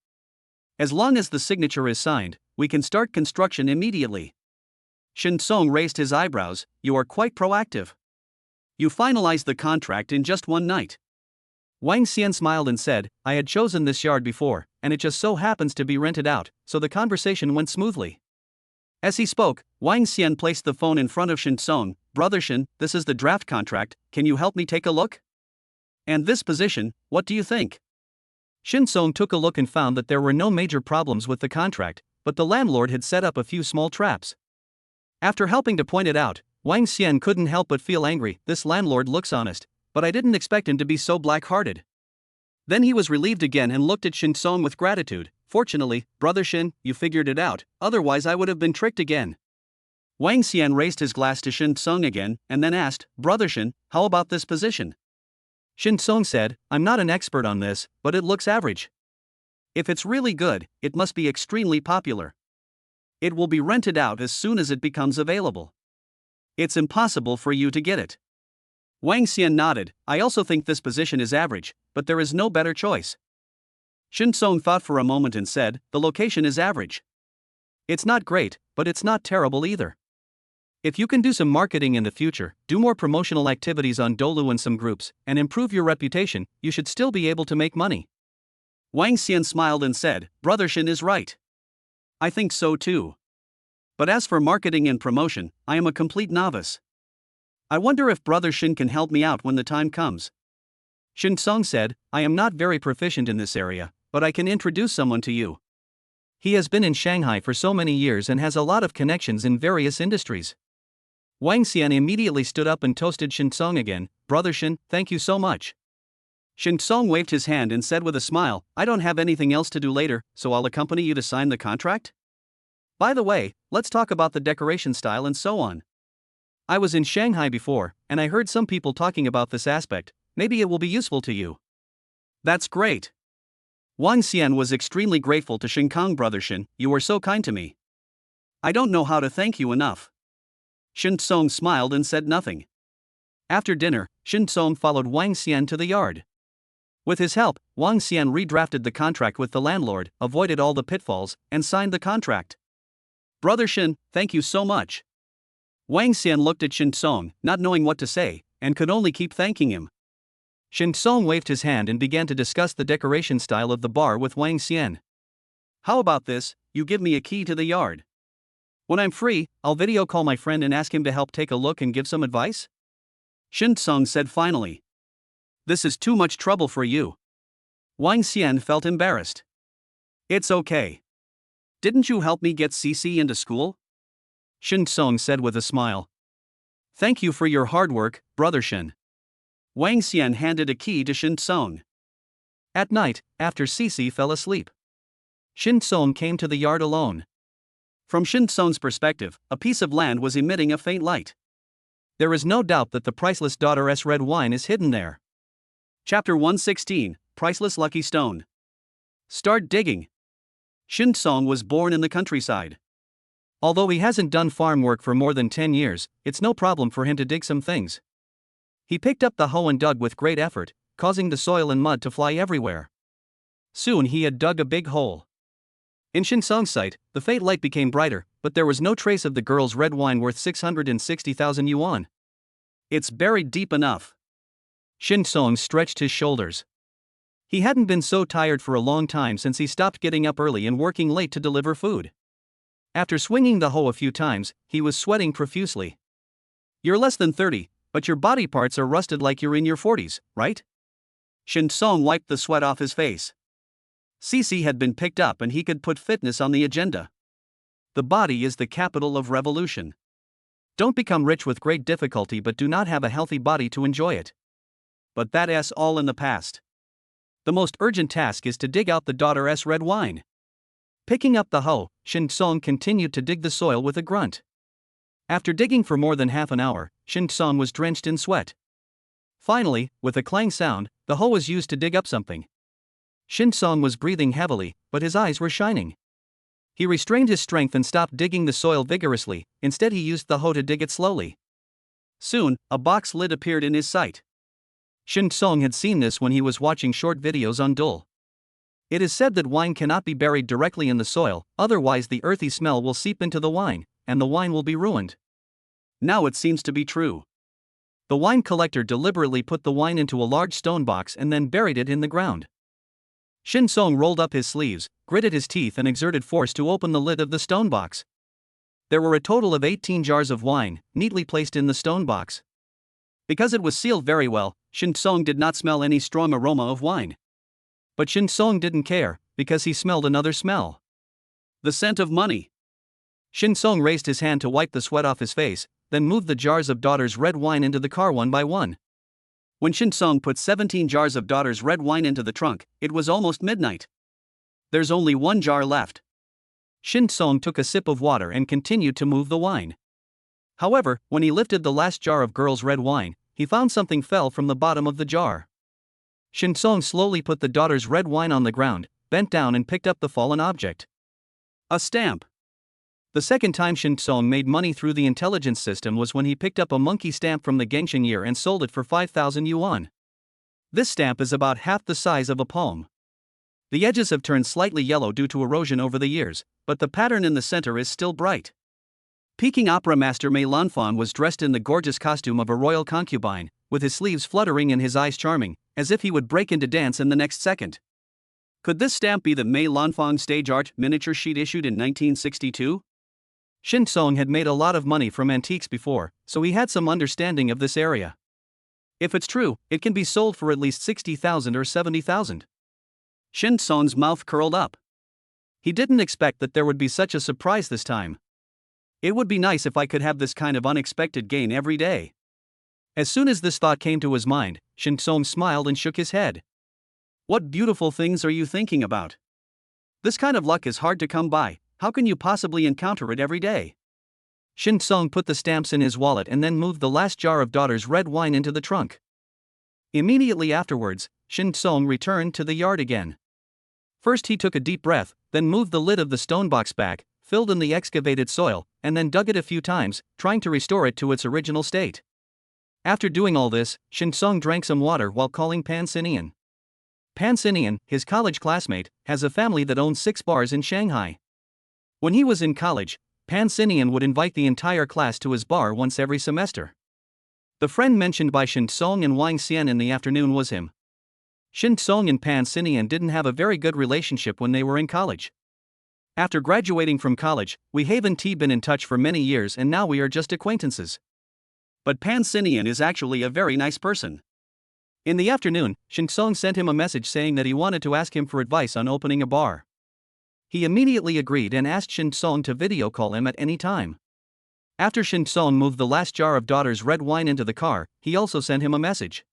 [SPEAKER 1] As long as the signature is signed, we can start construction immediately. Shin Song raised his eyebrows, you are quite proactive. You finalized the contract in just one night. Wang Xian smiled and said, I had chosen this yard before, and it just so happens to be rented out, so the conversation went smoothly. As he spoke, Wang Xian placed the phone in front of Shin Song, Brother Shin, this is the draft contract, can you help me take a look? And this position, what do you think? Shin Song took a look and found that there were no major problems with the contract, but the landlord had set up a few small traps. After helping to point it out, Wang Xian couldn't help but feel angry, this landlord looks honest, but I didn't expect him to be so black-hearted. Then he was relieved again and looked at Shin Song with gratitude, fortunately, Brother Shin, you figured it out, otherwise I would have been tricked again. Wang Xian raised his glass to Shin Song again, and then asked, Brother Shin, how about this position? Shin Song said, I'm not an expert on this, but it looks average. If it's really good, it must be extremely popular. It will be rented out as soon as it becomes available. It's impossible for you to get it. Wang Xian nodded. I also think this position is average, but there is no better choice. Shen Song thought for a moment and said, the location is average. It's not great, but it's not terrible either. If you can do some marketing in the future, do more promotional activities on Dolu and some groups, and improve your reputation, you should still be able to make money. Wang Xian smiled and said, Brother Shen is right. I think so too. But as for marketing and promotion, I am a complete novice. I wonder if Brother Shen can help me out when the time comes. Shen Song said, I am not very proficient in this area, but I can introduce someone to you. He has been in Shanghai for so many years and has a lot of connections in various industries. Wang Xian immediately stood up and toasted Shen Song again. Brother Shen, thank you so much. Shen Song waved his hand and said with a smile, I don't have anything else to do later, so I'll accompany you to sign the contract? By the way, let's talk about the decoration style and so on. I was in Shanghai before, and I heard some people talking about this aspect. Maybe it will be useful to you. That's great. Wang Xian was extremely grateful to Shen Kong. Brother Shen, you were so kind to me. I don't know how to thank you enough. Shen Song smiled and said nothing. After dinner, Shen Song followed Wang Xian to the yard. With his help, Wang Xian redrafted the contract with the landlord, avoided all the pitfalls, and signed the contract. Brother Shen, thank you so much. Wang Xian looked at Shen Song, not knowing what to say, and could only keep thanking him. Shen Song waved his hand and began to discuss the decoration style of the bar with Wang Xian. How about this, you give me a key to the yard. When I'm free, I'll video call my friend and ask him to help take a look and give some advice? Shen Song said finally. This is too much trouble for you. Wang Xian felt embarrassed. It's okay. Didn't you help me get CC into school? Shen Song said with a smile. Thank you for your hard work, Brother Shen. Wang Xian handed a key to Shen Song. At night, after CC fell asleep, Shen Song came to the yard alone. From Shen Song's perspective, a piece of land was emitting a faint light. There is no doubt that the priceless daughter's red wine is hidden there. Chapter 116, Priceless Lucky Stone. Start digging. Shen Song was born in the countryside. Although he hasn't done farm work for more than 10 years, it's no problem for him to dig some things. He picked up the hoe and dug with great effort, causing the soil and mud to fly everywhere. Soon he had dug a big hole. In Shen Song's sight, the faint light became brighter, but there was no trace of the girl's red wine worth 660,000 yuan. It's buried deep enough. Shen Song stretched his shoulders. He hadn't been so tired for a long time since he stopped getting up early and working late to deliver food. After swinging the hoe a few times, he was sweating profusely. You're less than 30, but your body parts are rusted like you're in your 40s, right? Shen Song wiped the sweat off his face. CC had been picked up and he could put fitness on the agenda. The body is the capital of revolution. Don't become rich with great difficulty but do not have a healthy body to enjoy it. But that's all in the past. The most urgent task is to dig out the daughter's red wine. Picking up the hoe, Shen Song continued to dig the soil with a grunt. After digging for more than half an hour, Shen Song was drenched in sweat. Finally, with a clang sound, the hoe was used to dig up something. Shen Song was breathing heavily, but his eyes were shining. He restrained his strength and stopped digging the soil vigorously. Instead he used the hoe to dig it slowly. Soon, a box lid appeared in his sight. Shen Song had seen this when he was watching short videos on Dole. It is said that wine cannot be buried directly in the soil, otherwise the earthy smell will seep into the wine, and the wine will be ruined. Now it seems to be true. The wine collector deliberately put the wine into a large stone box and then buried it in the ground. Shen Song rolled up his sleeves, gritted his teeth and exerted force to open the lid of the stone box. There were a total of 18 jars of wine, neatly placed in the stone box. Because it was sealed very well, Shen Song did not smell any strong aroma of wine. But Shen Song didn't care, because he smelled another smell. The scent of money. Shen Song raised his hand to wipe the sweat off his face, then moved the jars of daughter's red wine into the car one by one. When Shen Song put 17 jars of daughter's red wine into the trunk, it was almost midnight. There's only one jar left. Shen Song took a sip of water and continued to move the wine. However, when he lifted the last jar of girl's red wine, he found something fell from the bottom of the jar. Shen Song slowly put the daughter's red wine on the ground, bent down and picked up the fallen object. A stamp.
[SPEAKER 2] The second time Shin Song made money through the intelligence system was when he picked up a monkey stamp from the Gengsheng year and sold it for 5,000 yuan. This stamp is about half the size of a palm. The edges have turned slightly yellow due to erosion over the years, but the pattern in the center is still bright. Peking opera master Mei Lanfan was dressed in the gorgeous costume of a royal concubine, with his sleeves fluttering and his eyes charming, as if he would break into dance in the next second. Could this stamp be the Mei Lanfan stage art miniature sheet issued in 1962? Shin Song had made a lot of money from antiques before, so he had some understanding of this area. If it's true, it can be sold for at least 60,000 or 70,000. Shin Song's mouth curled up. He didn't expect that there would be such a surprise this time. It would be nice if I could have this kind of unexpected gain every day. As soon as this thought came to his mind, Shin Song smiled and shook his head. What beautiful things are you thinking about? This kind of luck is hard to come by. How can you possibly encounter it every day? Shin Song put the stamps in his wallet and then moved the last jar of daughter's red wine into the trunk. Immediately afterwards, Shin Song returned to the yard again. First he took a deep breath, then moved the lid of the stone box back, filled in the excavated soil, and then dug it a few times, trying to restore it to its original state. After doing all this, Shin Song drank some water while calling Pan Sinian. Pan Sinian, his college classmate, has a family that owns 6 bars in Shanghai. When he was in college, Pan Sinian would invite the entire class to his bar once every semester. The friend mentioned by Shin Song and Wang Xian in the afternoon was him. Shin Song and Pan Sinian didn't have a very good relationship when they were in college. After graduating from college, we haven't been in touch for many years and now we are just acquaintances. But Pan Sinian is actually a very nice person. In the afternoon, Shin Song sent him a message saying that he wanted to ask him for advice on opening a bar. He immediately agreed and asked Shin Song to video call him at any time. After Shin Song moved the last jar of daughter's red wine into the car, he also sent him a message.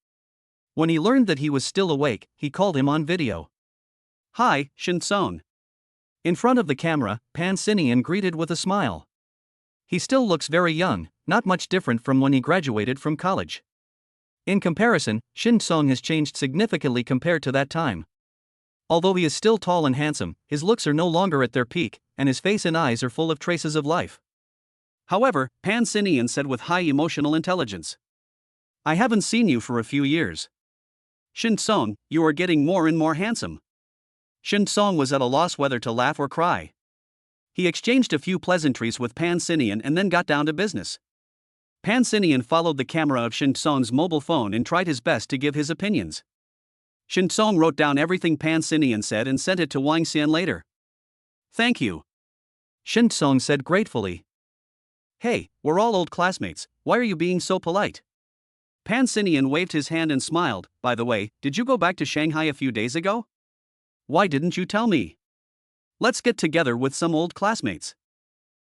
[SPEAKER 2] When he learned that he was still awake, he called him on video. "Hi, Shin Song." In front of the camera, Pan Sinian greeted with a smile. He still looks very young, not much different from when he graduated from college. In comparison, Shin Song has changed significantly compared to that time. Although he is still tall and handsome, his looks are no longer at their peak, and his face and eyes are full of traces of life. However, Pan Sinian said with high emotional intelligence, "I haven't seen you for a few years. Shin Song, you are getting more and more handsome." Shin Song was at a loss whether to laugh or cry. He exchanged a few pleasantries with Pan Sinian and then got down to business. Pan Sinian followed the camera of Shin Song's mobile phone and tried his best to give his opinions. Shin Song wrote down everything Pan Sinian said and sent it to Wang Xian later. "Thank you," Shin Song said gratefully. "Hey, we're all old classmates, why are you being so polite?" Pan Sinian waved his hand and smiled. "By the way, did you go back to Shanghai a few days ago? Why didn't you tell me? Let's get together with some old classmates."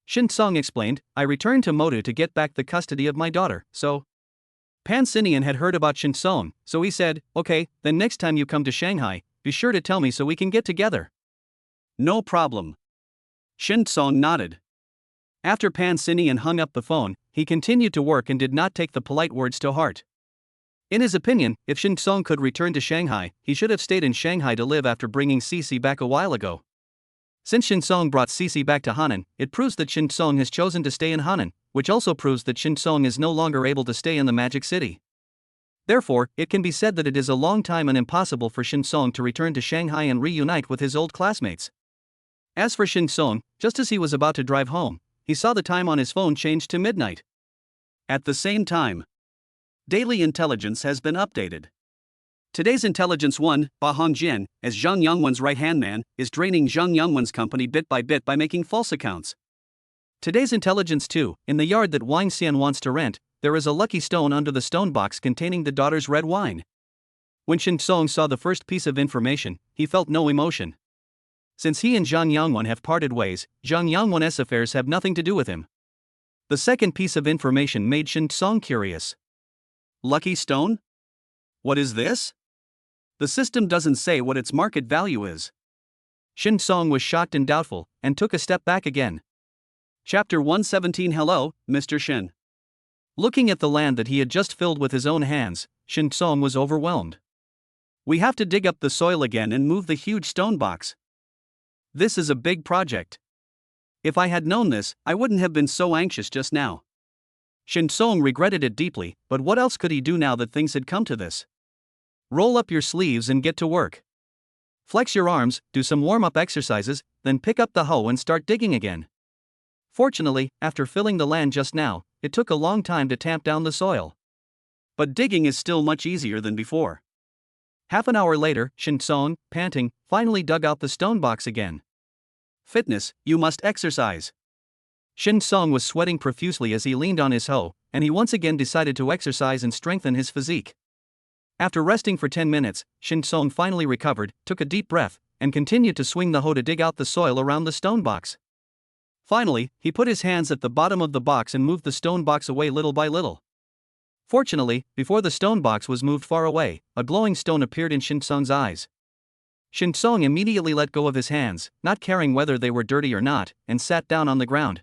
[SPEAKER 2] Shin Song explained, "I returned to Modu to get back the custody of my daughter, so..." Pan Sinian had heard about Shin Song, so he said, "Okay, then next time you come to Shanghai, be sure to tell me so we can get together." "No problem." Shin Song nodded. After Pan Sinian hung up the phone, he continued to work and did not take the polite words to heart. In his opinion, if Shin Song could return to Shanghai, he should have stayed in Shanghai to live after bringing Cece back a while ago. Since Shin Song brought Cece back to Hanan, it proves that Shin Song has chosen to stay in Hanan, which also proves that Shin Song is no longer able to stay in the Magic City. Therefore, it can be said that it is a long time and impossible for Shin Song to return to Shanghai and reunite with his old classmates. As for Shin Song, just as he was about to drive home, he saw the time on his phone change to midnight. At the same time, daily intelligence has been updated. Today's Intelligence 1, Ba Hongjian, as Zhang Yongwen's right-hand man, is draining Zhang Yongwen's company bit by making false accounts. Today's Intelligence 2, in the yard that Wang Xian wants to rent, there is a lucky stone under the stone box containing the daughter's red wine. When Shin Song saw the first piece of information, he felt no emotion. Since he and Zhang Yongwen have parted ways, Zhang Yongwen's affairs have nothing to do with him. The second piece of information made Shin Song curious. Lucky stone? What is this? The system doesn't say what its market value is. Shin Song was shocked and doubtful, and took a step back again. Chapter 117. Hello, Mr. Shin. Looking at the land that he had just filled with his own hands, Shin Song was overwhelmed. We have to dig up the soil again and move the huge stone box. This is a big project.
[SPEAKER 1] If I had known this, I wouldn't have been so anxious just now. Shin Song regretted it deeply, but what else could he do now that things had come to this? Roll up your sleeves and get to work. Flex your arms, do some warm-up exercises, then pick up the hoe and start digging again. Fortunately, after filling the land just now, it took a long time to tamp down the soil. But digging is still much easier than before. Half an hour later, Shin Song, panting, finally dug out the stone box again. Fitness, you must exercise. Shin Song was sweating profusely as he leaned on his hoe, and he once again decided to exercise and strengthen his physique. After resting for 10 minutes, Shin Song finally recovered, took a deep breath, and continued to swing the hoe to dig out the soil around the stone box. Finally, he put his hands at the bottom of the box and moved the stone box away little by little. Fortunately, before the stone box was moved far away, a glowing stone appeared in Shin Song's eyes. Shin Song immediately let go of his hands, not caring whether they were dirty or not, and sat down on the ground.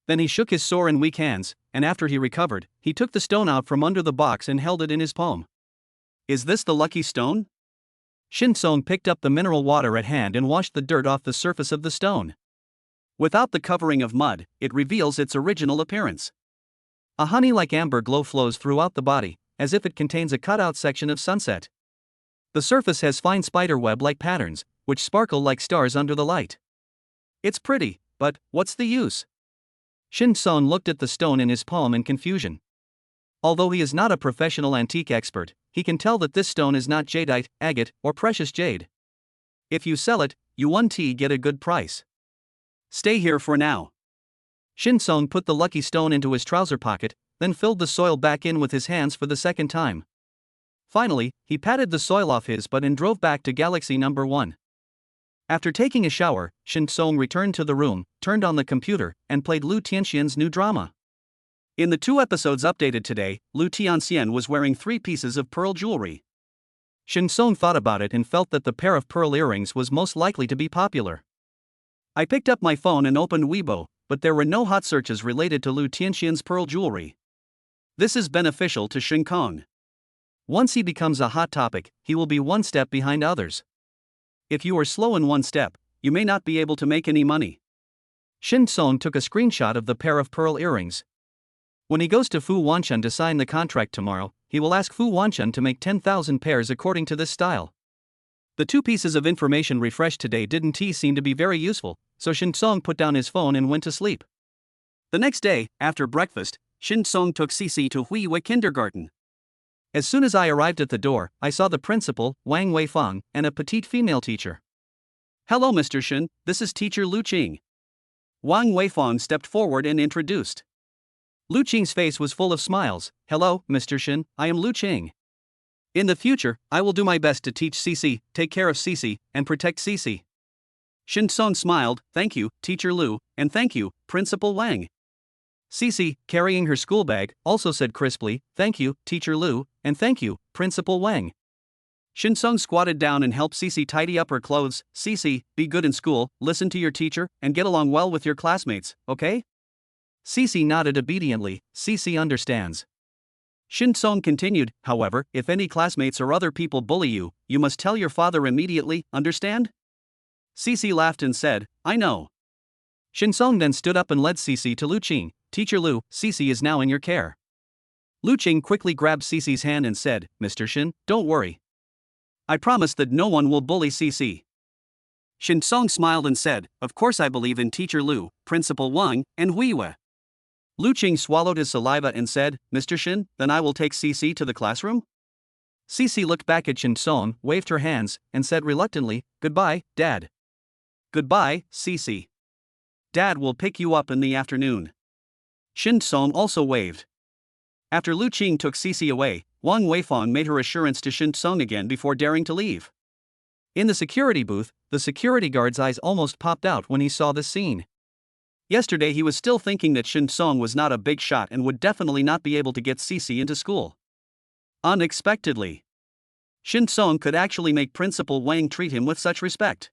[SPEAKER 1] Then he shook his sore and weak hands, and after he recovered, he took the stone out from under the box and held it in his palm. Is this the lucky stone? Shin Song picked up the mineral water at hand and washed the dirt off the surface of the stone. Without the covering of mud, it reveals its original appearance. A honey-like amber glow flows throughout the body, as if it contains a cut-out section of sunset. The surface has fine spider-web-like patterns, which sparkle like stars under the light. It's pretty, but what's the use? Shin Song looked at the stone in his palm in confusion. Although he is not a professional antique expert, he can tell that this stone is not jadeite, agate, or precious jade. If you sell it, you get a good price. Stay here for now. Shin Song put the lucky stone into his trouser pocket, then filled the soil back in with his hands for the second time. Finally, he patted the soil off his butt and drove back to Galaxy number 1. After taking a shower, Shin Song returned to the room, turned on the computer, and played Lu Tianxian's new drama. In the 2 episodes updated today, Lu Tianxian was wearing 3 pieces of pearl jewelry. Shin Song thought about it and felt that the pair of pearl earrings was most likely to be popular. I picked up my phone and opened Weibo, but there were no hot searches related to Lu Tianxian's pearl jewelry. This is beneficial to Shin Kong. Once he becomes a hot topic, he will be one step behind others. If you are slow in one step, you may not be able to make any money. Shin Song took a screenshot of the pair of pearl earrings. When he goes to Fu Wanchun to sign the contract tomorrow, he will ask Fu Wanchun to make 10,000 pairs according to this style. The 2 pieces of information refreshed today didn't seem to be very useful, so Shin Song put down his phone and went to sleep. The next day, after breakfast, Shin Song took Cici to Huiwa Kindergarten. As soon as I arrived at the door, I saw the principal, Wang Weifang, and a petite female teacher. Hello Mr. Shin, this is teacher Lu Qing. Wang Weifang stepped forward and introduced. Lu Qing's face was full of smiles. Hello, Mr. Shin, I am Lu Qing. In the future, I will do my best to teach Cici, take care of Cici, and protect Cici. Shin Song smiled, thank you, teacher Lu, and thank you, Principal Wang. Cici, carrying her school bag, also said crisply, thank you, teacher Lu, and thank you, Principal Wang. Shin Song squatted down and helped Cici tidy up her clothes. Cici, be good in school, listen to your teacher, and get along well with your classmates, okay? Cici nodded obediently. Cici understands. Shin Song continued, however, if any classmates or other people bully you, you must tell your father immediately, understand? Cici laughed and said, I know. Shin Song then stood up and led Cici to Lu Qing. Teacher Lu, Cici is now in your care. Lu Qing quickly grabbed Cici's hand and said, Mr. Shin, don't worry. I promise that no one will bully Cici. Shin Song smiled and said, of course I believe in teacher Lu, Principal Wang, and Huiwa. Lu Qing swallowed his saliva and said, Mr. Shin, then I will take Cici to the classroom? Cici looked back at Shin Song, waved her hands, and said reluctantly, goodbye, Dad. Goodbye, Cici. Dad will pick you up in the afternoon. Shin Song also waved. After Lu Qing took Cici away, Wang Weifang made her assurance to Shin Song again before daring to leave. In the security booth, the security guard's eyes almost popped out when he saw this scene. Yesterday he was still thinking that Shin Song was not a big shot and would definitely not be able to get Cici into school. Unexpectedly, Shin Song could actually make Principal Wang treat him with such respect.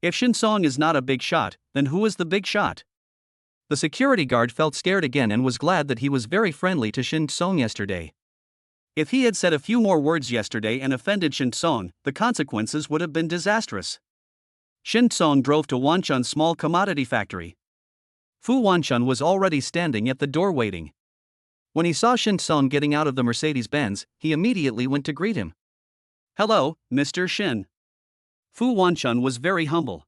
[SPEAKER 1] If Shin Song is not a big shot, then who is the big shot? The security guard felt scared again and was glad that he was very friendly to Shin Song yesterday. If he had said a few more words yesterday and offended Shin Song, the consequences would have been disastrous. Shin Song drove to Wanchun's small commodity factory.
[SPEAKER 2] Fu Wanchun was already standing at the door waiting. When he saw Shin Song getting out of the Mercedes-Benz, he immediately went to greet him.
[SPEAKER 1] Hello, Mr. Shin. Fu Wanchun was very humble.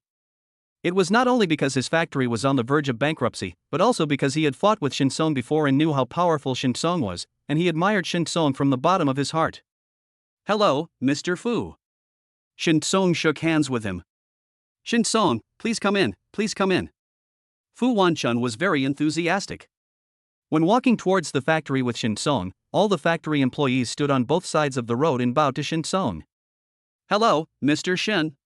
[SPEAKER 2] It was not only because his factory was on the verge of bankruptcy, but also because he had fought with Shin Song before and knew how powerful Shin Song was, and he admired Shin Song from the bottom of his heart.
[SPEAKER 1] Hello, Mr. Fu. Shin Song shook hands with him. Shin Song, please come in, please come in. Fu Wanchun was very enthusiastic.
[SPEAKER 2] When walking towards the factory with Shin Song, all the factory employees stood on both sides of the road and bowed to Shin Song.
[SPEAKER 1] Hello, Mr. Shin.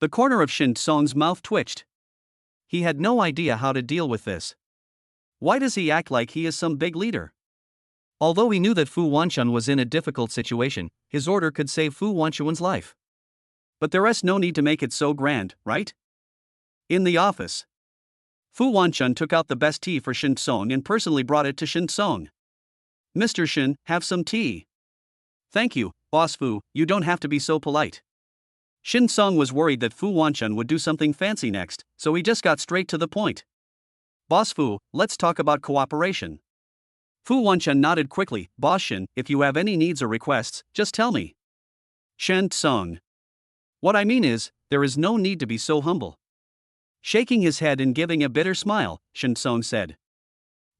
[SPEAKER 1] The corner of Shin Song's mouth twitched.
[SPEAKER 2] He had no idea how to deal with this.
[SPEAKER 1] Why does he act like he is some big leader?
[SPEAKER 2] Although he knew that Fu Wanchun was in a difficult situation, his order could save Fu Wanchun's life.
[SPEAKER 1] But there is no need to make it so grand, right? In the office, Fu Wanchun took out the best tea for Shin Song and personally brought it to Shin Song. Mr. Shin, have some tea. Thank you, Boss Fu, you don't have to be so polite. Shin Song was worried that Fu Wanchun would do something fancy next, so he just got straight to the point. Boss Fu, let's talk about cooperation. Fu Wanchun nodded quickly. Boss Shin, if you have any needs or requests, just tell me. Shin Song. What I mean is, there is no need to be so humble. Shaking his head and giving a bitter smile, Shin Song said.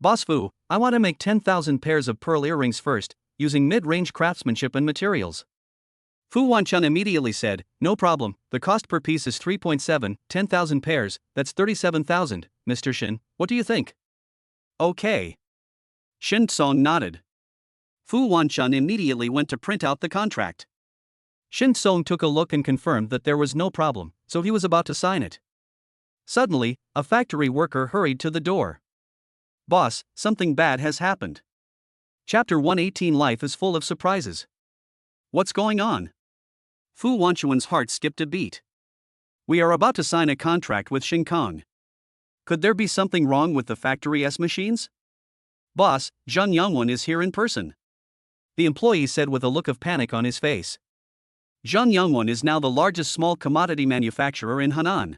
[SPEAKER 2] Boss Fu, I want to make 10,000 pairs of pearl earrings first, using mid-range craftsmanship and materials.
[SPEAKER 1] Fu Wanchun immediately said, no problem, the cost per piece is 3.7, 10,000 pairs, that's 37,000, Mr. Shin, what do you think? Okay. Shin Song nodded. Fu Wanchun immediately went to print out the contract.
[SPEAKER 2] Shin Song took a look and confirmed that there was no problem, so he was about to sign it. Suddenly, a factory worker hurried to the door.
[SPEAKER 1] Boss, something bad has happened.
[SPEAKER 2] Chapter 118 Life is full of surprises.
[SPEAKER 1] What's going on? Fu Wanchun's heart skipped a beat. We are about to sign a contract with Shin Kong. Could there be something wrong with the factory's machines? Boss, Zheng Yongwen is here in person.
[SPEAKER 2] The employee said with a look of panic on his face.
[SPEAKER 1] Zheng Yongwen is now the largest small commodity manufacturer in Henan.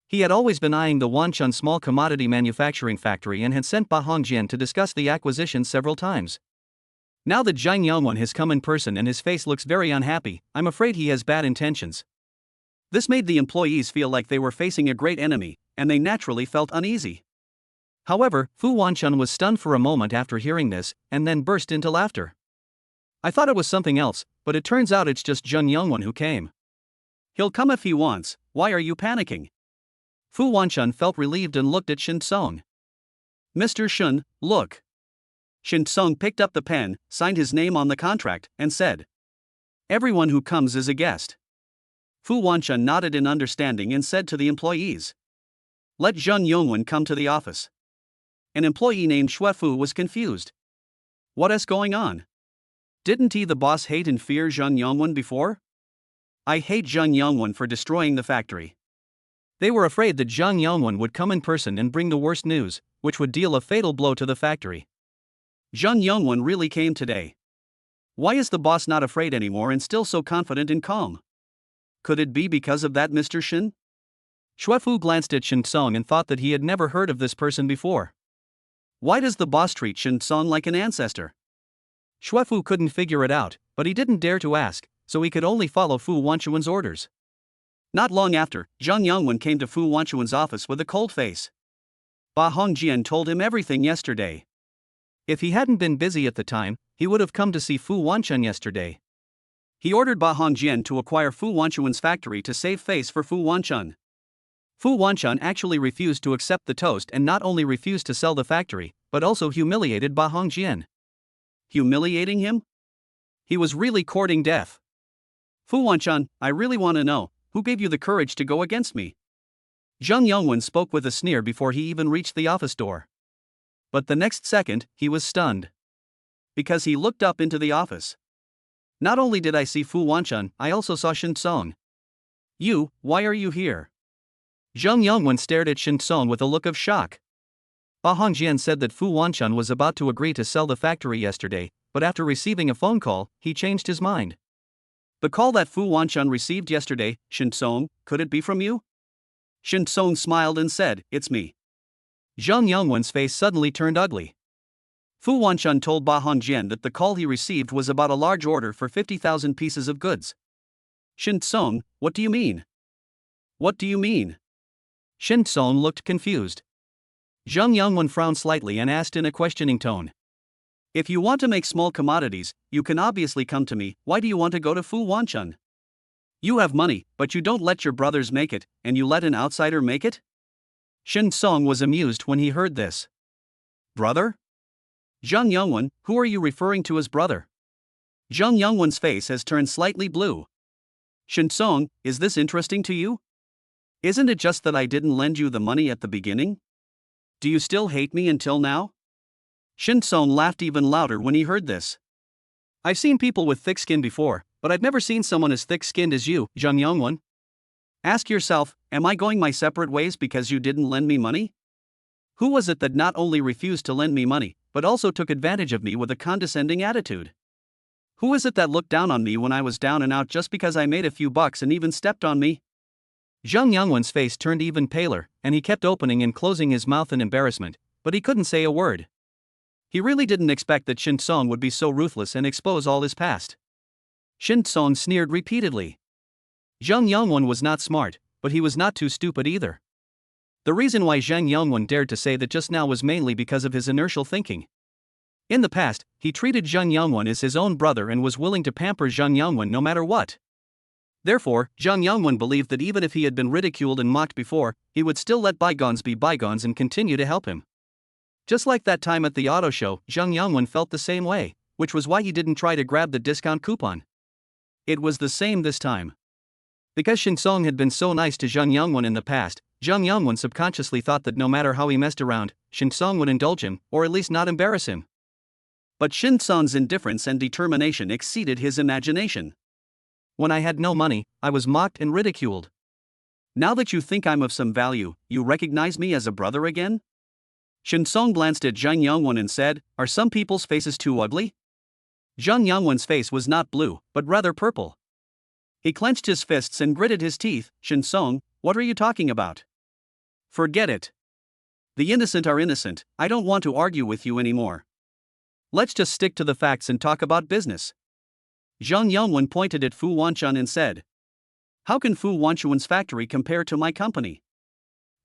[SPEAKER 2] He had always been eyeing the Wanchun small commodity manufacturing factory and had sent Ba Hongjian to discuss the acquisition several times. Now that Zheng Yongwen has come in person and his face looks very unhappy, I'm afraid he has bad intentions.
[SPEAKER 1] This made the employees feel like they were facing a great enemy, and they naturally felt uneasy.
[SPEAKER 2] However, Fu Wanchun was stunned for a moment after hearing this, and then burst into laughter. I thought it was something else, but it turns out it's just Zheng Yongwen who came.
[SPEAKER 1] He'll come if he wants, why are you panicking?
[SPEAKER 2] Fu Wanchun felt relieved and looked at Shin Song.
[SPEAKER 1] Mr. Shin, look. Shin Song picked up the pen, signed his name on the contract, and said, everyone who comes is a guest. Fu Wanchun nodded in understanding and said to the employees, let Zheng Yongwen come to the office. An employee named Xue Fu was confused. What is going on? Didn't he the boss hate and fear Zheng Yongwen before? I hate Zheng Yongwen for destroying the factory.
[SPEAKER 2] They were afraid that Zheng Yongwen would come in person and bring the worst news, which would deal a fatal blow to the factory.
[SPEAKER 1] Zheng Yongwen really came today. Why is the boss not afraid anymore and still so confident and calm? Could it be because of that, Mr. Shin?
[SPEAKER 2] Xue Fu glanced at Shin Song and thought that he had never heard of this person before.
[SPEAKER 1] Why does the boss treat Shin Song like an ancestor?
[SPEAKER 2] Xue Fu couldn't figure it out, but he didn't dare to ask, so he could only follow Fu Wanchun's orders.
[SPEAKER 1] Not long after, Zheng Yongwen came to Fu Wanchun's office with a cold face. Ba Hongjian told him everything yesterday.
[SPEAKER 2] If he hadn't been busy at the time, he would have come to see Fu Wanchun yesterday.
[SPEAKER 1] He ordered Ba Hongjian to acquire Fu Wanchun's factory to save face for Fu Wanchun.
[SPEAKER 2] Fu Wanchun actually refused to accept the toast and not only refused to sell the factory, but also humiliated Ba Hongjian.
[SPEAKER 1] Humiliating him? He was really courting death. Fu Wanchun, I really want to know, who gave you the courage to go against me?
[SPEAKER 2] Zheng Yongwen spoke with a sneer before he even reached the office door.
[SPEAKER 1] But the next second, he was stunned. Because he looked up into the office. Not only did I see Fu Wanchun, I also saw Shin Song. You, why are you here?
[SPEAKER 2] Zheng Yongwen stared at Shin Song with a look of shock. Ba Hongjian said that Fu Wanchun was about to agree to sell the factory yesterday, but after receiving a phone call, he changed his mind.
[SPEAKER 1] The call that Fu Wanchun received yesterday, Shin Song, could it be from you? Shin Song smiled and said, it's me.
[SPEAKER 2] Zhang Yongwen's face suddenly turned ugly.
[SPEAKER 1] Fu Wanchun told Ba Hongjian that the call he received was about a large order for 50,000 pieces of goods. Shin Song, what do you mean? What do you mean?
[SPEAKER 2] Shin Song looked confused. Zhang Yongwen frowned slightly and asked in a questioning tone.
[SPEAKER 1] If you want to make small commodities, you can obviously come to me. Why do you want to go to Fu Wanchun? You have money, but you don't let your brothers make it, and you let an outsider make it?
[SPEAKER 2] Shin Song was amused when he heard this.
[SPEAKER 1] Brother? Zhang Yongwen, who are you referring to as brother? Zhang Yongwen's face has turned slightly blue. Shin Song, is this interesting to you? Isn't it just that I didn't lend you the money at the beginning? Do you still hate me until now? Shin Song laughed even louder when he heard this.
[SPEAKER 2] I've seen people with thick skin before, but I've never seen someone as thick-skinned as you, Zhang Yongwen.
[SPEAKER 1] Ask yourself, am I going my separate ways because you didn't lend me money? Who was it that not only refused to lend me money, but also took advantage of me with a condescending attitude? Who is it that looked down on me when I was down and out just because I made a few bucks and even stepped on me?
[SPEAKER 2] Zhang Yongwen's face turned even paler, and he kept opening and closing his mouth in embarrassment, but he couldn't say a word. He really didn't expect that Shin Song would be so ruthless and expose all his past.
[SPEAKER 1] Shin Song sneered repeatedly.
[SPEAKER 2] Zhang Yongwen was not smart, but he was not too stupid either. The reason why Zhang Yongwen dared to say that just now was mainly because of his inertial thinking. In the past, he treated Zhang Yongwen as his own brother and was willing to pamper Zhang Yongwen no matter what. Therefore, Zhang Yongwen believed that even if he had been ridiculed and mocked before, he would still let bygones be bygones and continue to help him. Just like that time at the auto show, Zhang Yongwen felt the same way, which was why he didn't try to grab the discount coupon. It was the same this time. Because Shin Song had been so nice to Zhang Yongwen in the past, Zhang Yongwen subconsciously thought that no matter how he messed around, Shin Song would indulge him, or at least not embarrass him.
[SPEAKER 1] But Shin Song's indifference and determination exceeded his imagination.
[SPEAKER 2] When I had no money, I was mocked and ridiculed.
[SPEAKER 1] Now that you think I'm of some value, you recognize me as a brother again? Shin Song glanced at Zhang Yongwen and said, are some people's faces too ugly? Zhang Yongwen's face was not blue, but rather purple. He clenched his fists and gritted his teeth. Shin Song, what are you talking about? Forget it. The innocent are innocent. I don't want to argue with you anymore. Let's just stick to the facts and talk about business. Zhang Yongwen pointed at Fu Wanchun and said, how can Fu Wanchun's factory compare to my company?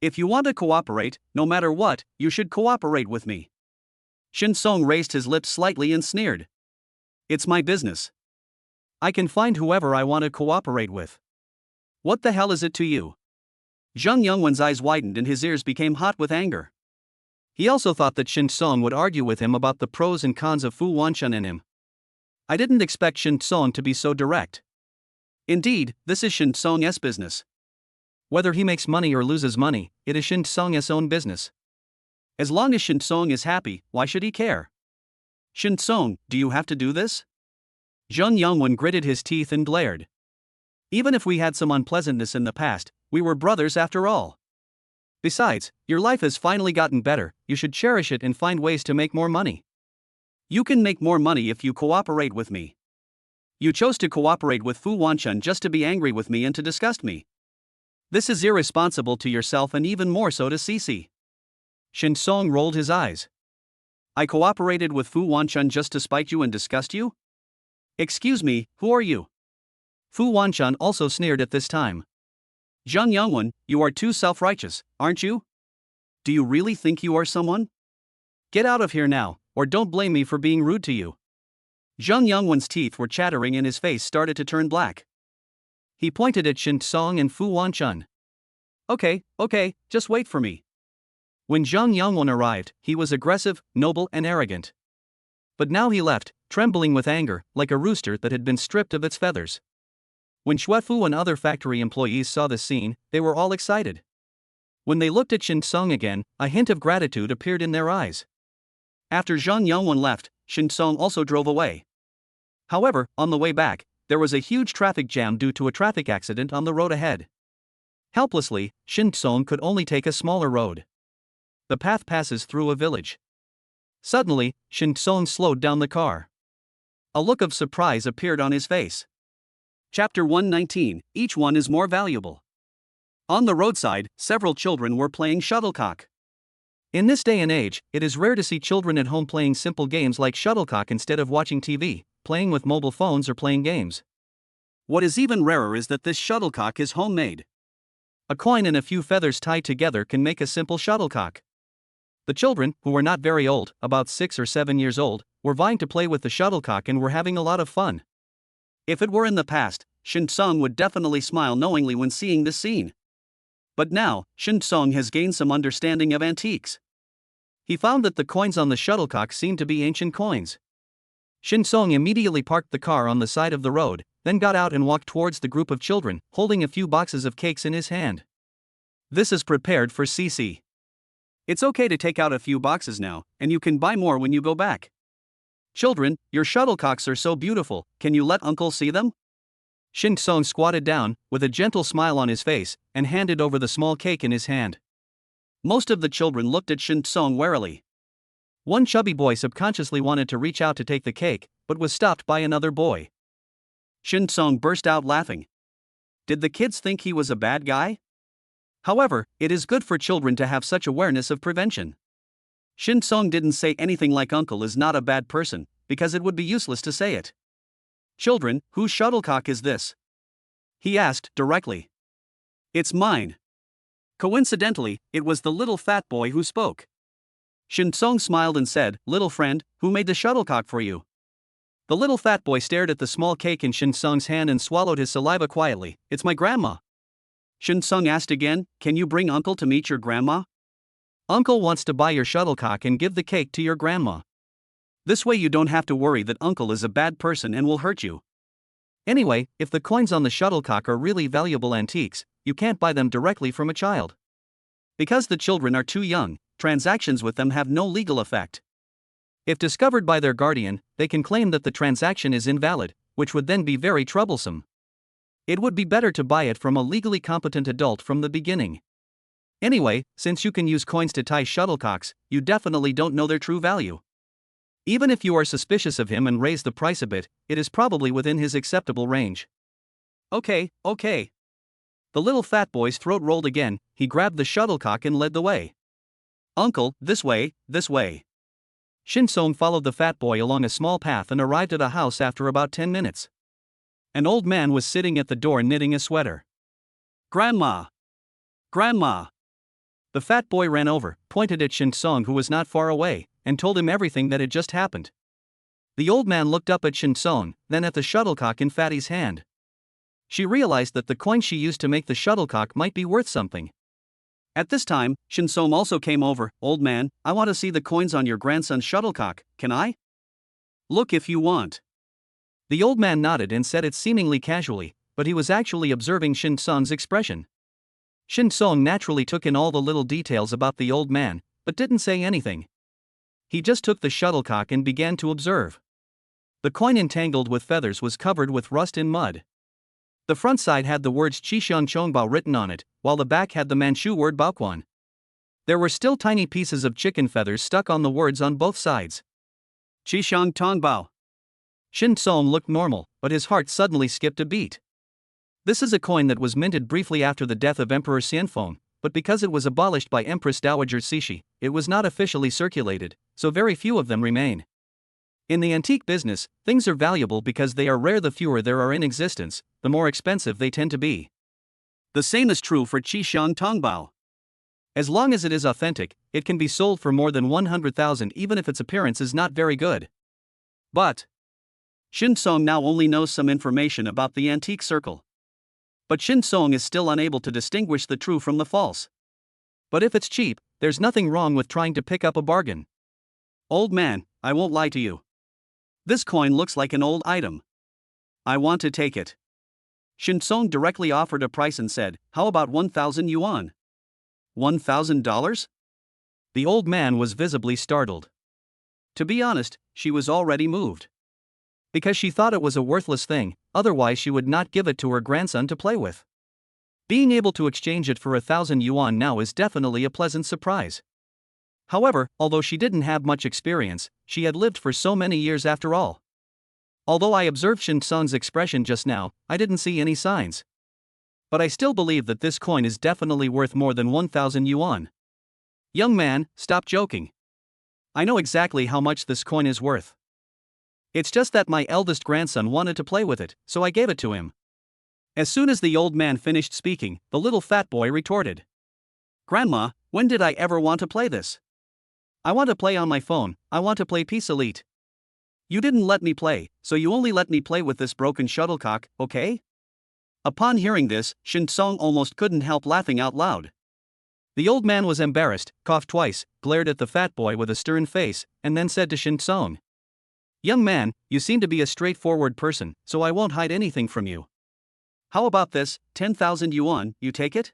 [SPEAKER 1] If you want to cooperate, no matter what, you should cooperate with me. Shin Song raised his lips slightly and sneered. It's my business. I can find whoever I want to cooperate with. What the hell is it to you? Zhang Yongwen's eyes widened and his ears became hot with anger.
[SPEAKER 2] He also thought that Shin Song would argue with him about the pros and cons of Fu Wanchun and him. I didn't expect Shin Song to be so direct.
[SPEAKER 1] Indeed, this is Shin Song's business.
[SPEAKER 2] Whether he makes money or loses money, it is Shin Song's own business.
[SPEAKER 1] As long as Shin Song is happy, why should he care? Shin Song, do you have to do this? Zhang Yongwen gritted his teeth and glared. Even if we had some unpleasantness in the past, we were brothers after all. Besides, your life has finally gotten better, you should cherish it and find ways to make more money. You can make more money if you cooperate with me. You chose to cooperate with Fu Wanchun just to be angry with me and to disgust me. This is irresponsible to yourself and even more so to Cici.
[SPEAKER 2] Shin Song rolled his eyes.
[SPEAKER 1] I cooperated with Fu Wanchun just to spite you and disgust you? Excuse me, who are you?
[SPEAKER 2] Fu Wanchun also sneered at this time.
[SPEAKER 1] Zhang Yongwen, you are too self-righteous, aren't you? Do you really think you are someone? Get out of here now, or don't blame me for being rude to you. Zhang Yongwen's teeth were chattering and his face started to turn black.
[SPEAKER 2] He pointed at Shin Song and Fu Wanchun.
[SPEAKER 1] Okay, just wait for me.
[SPEAKER 2] When Zhang Yongwen arrived, he was aggressive, noble and arrogant. But now he left, trembling with anger, like a rooster that had been stripped of its feathers. When Xuefu and other factory employees saw this scene, they were all excited. When they looked at Shin Song again, a hint of gratitude appeared in their eyes.
[SPEAKER 1] After Zhang Yongwen left, Shin Song also drove away. However, on the way back, there was a huge traffic jam due to a traffic accident on the road ahead. Helplessly, Shin Song could only take a smaller road. The path passes through a village. Suddenly, Shin Song slowed down the car. A look of surprise appeared on his face. Chapter 119, each one is more valuable. On the roadside, several children were playing shuttlecock.
[SPEAKER 2] In this day and age, it is rare to see children at home playing simple games like shuttlecock instead of watching TV, playing with mobile phones, or playing games.
[SPEAKER 1] What is even rarer is that this shuttlecock is homemade.
[SPEAKER 2] A coin and a few feathers tied together can make a simple shuttlecock. The children, who were not very old, about 6 or 7 years old, were vying to play with the shuttlecock and were having a lot of fun.
[SPEAKER 1] If it were in the past, Shin Song would definitely smile knowingly when seeing this scene. But now, Shin Song has gained some understanding of antiques. He found that the coins on the shuttlecock seemed to be ancient coins. Shin Song immediately parked the car on the side of the road, then got out and walked towards the group of children, holding a few boxes of cakes in his hand. This is prepared for CC. It's okay to take out a few boxes now, and you can buy more when you go back. Children, your shuttlecocks are so beautiful, can you let Uncle see them?
[SPEAKER 2] Shin Song squatted down, with a gentle smile on his face, and handed over the small cake in his hand.
[SPEAKER 1] Most of the children looked at Shin Song warily.
[SPEAKER 2] One chubby boy subconsciously wanted to reach out to take the cake, but was stopped by another boy.
[SPEAKER 1] Shin Song burst out laughing. Did the kids think he was a bad guy? However, it is good for children to have such awareness of prevention. Shin Song didn't say anything like Uncle is not a bad person, because it would be useless to say it. Children, whose shuttlecock is this? He asked directly. It's mine. Coincidentally, it was the little fat boy who spoke. Shin Song smiled and said, Little friend, who made the shuttlecock for you? The little fat boy stared at the small cake in Shin Song's hand and swallowed his saliva quietly. It's my grandma. Shin Song asked again, Can you bring Uncle to meet your grandma?
[SPEAKER 2] Uncle wants to buy your shuttlecock and give the cake to your grandma.
[SPEAKER 1] This way you don't have to worry that Uncle is a bad person and will hurt you.
[SPEAKER 2] Anyway, if the coins on the shuttlecock are really valuable antiques, you can't buy them directly from a child.
[SPEAKER 1] Because the children are too young, transactions with them have no legal effect.
[SPEAKER 2] If discovered by their guardian, they can claim that the transaction is invalid, which would then be very troublesome. It would be better to buy it from a legally competent adult from the beginning. Anyway, since you can use coins to tie shuttlecocks, you definitely don't know their true value. Even if you are suspicious of him and raise the price a bit, it is probably within his acceptable range.
[SPEAKER 1] Okay. The little fat boy's throat rolled again, he grabbed the shuttlecock and led the way. Uncle, this way.
[SPEAKER 2] Shin Song followed the fat boy along a small path and arrived at a house after about 10 minutes. An old man was sitting at the door knitting a sweater.
[SPEAKER 1] Grandma!
[SPEAKER 2] The fat boy ran over, pointed at Shin Song, who was not far away, and told him everything that had just happened. The old man looked up at Shin Song, then at the shuttlecock in Fatty's hand. She realized that the coin she used to make the shuttlecock might be worth something.
[SPEAKER 1] At this time, Shin Song also came over. Old man, I want to see the coins on your grandson's shuttlecock, can I? Look if you want.
[SPEAKER 2] The old man nodded and said it seemingly casually, but he was actually observing Shin Song's expression. Shin Song naturally took in all the little details about the old man, but didn't say anything. He just took the shuttlecock and began to observe. The coin entangled with feathers was covered with rust and mud. The front side had the words Chixiang Chongbao written on it, while the back had the Manchu word Baoquan. There were still tiny pieces of chicken feathers stuck on the words on both sides.
[SPEAKER 1] Chixiang Tongbao.
[SPEAKER 2] Shin Song looked normal, but his heart suddenly skipped a beat. This is a coin that was minted briefly after the death of Emperor Xianfeng, but because it was abolished by Empress Dowager Cixi, it was not officially circulated, so very few of them remain. In the antique business, things are valuable because they are rare. The fewer there are in existence, the more expensive they tend to be.
[SPEAKER 1] The same is true for Chixiang Tongbao.
[SPEAKER 2] As long as it is authentic, it can be sold for more than 100,000 even if its appearance is not very good.
[SPEAKER 1] But Shin Song now only knows some information about the antique circle. But Shin Song is still unable to distinguish the true from the false.
[SPEAKER 2] But if it's cheap, there's nothing wrong with trying to pick up a bargain.
[SPEAKER 1] Old man, I won't lie to you. This coin looks like an old item. I want to take it. Shin Song directly offered a price and said, How about 1,000 yuan? $1,000?
[SPEAKER 2] The old man was visibly startled.
[SPEAKER 1] To be honest, she was already moved.
[SPEAKER 2] Because she thought it was a worthless thing, otherwise she would not give it to her grandson to play with. Being able to exchange it for 1,000 yuan now is definitely a pleasant surprise. However, although she didn't have much experience, she had lived for so many years after all. Although I observed Shin Song's expression just now, I didn't see any signs. But I still believe that this coin is definitely worth more than 1,000 yuan. Young man, stop joking. I know exactly how much this coin is worth. It's just that my eldest grandson wanted to play with it, so I gave it to him. As soon as the old man finished speaking, the little fat boy retorted. Grandma, when did I ever want to play this? I want to play on my phone, I want to play Peace Elite. You didn't let me play, so you only let me play with this broken shuttlecock, okay? Upon hearing this, Shin Song almost couldn't help laughing out loud. The old man was embarrassed, coughed twice, glared at the fat boy with a stern face, and then said to Shin Song, Young man, you seem to be a straightforward person, so I won't hide anything from you. How about this, 10,000 yuan, you take it?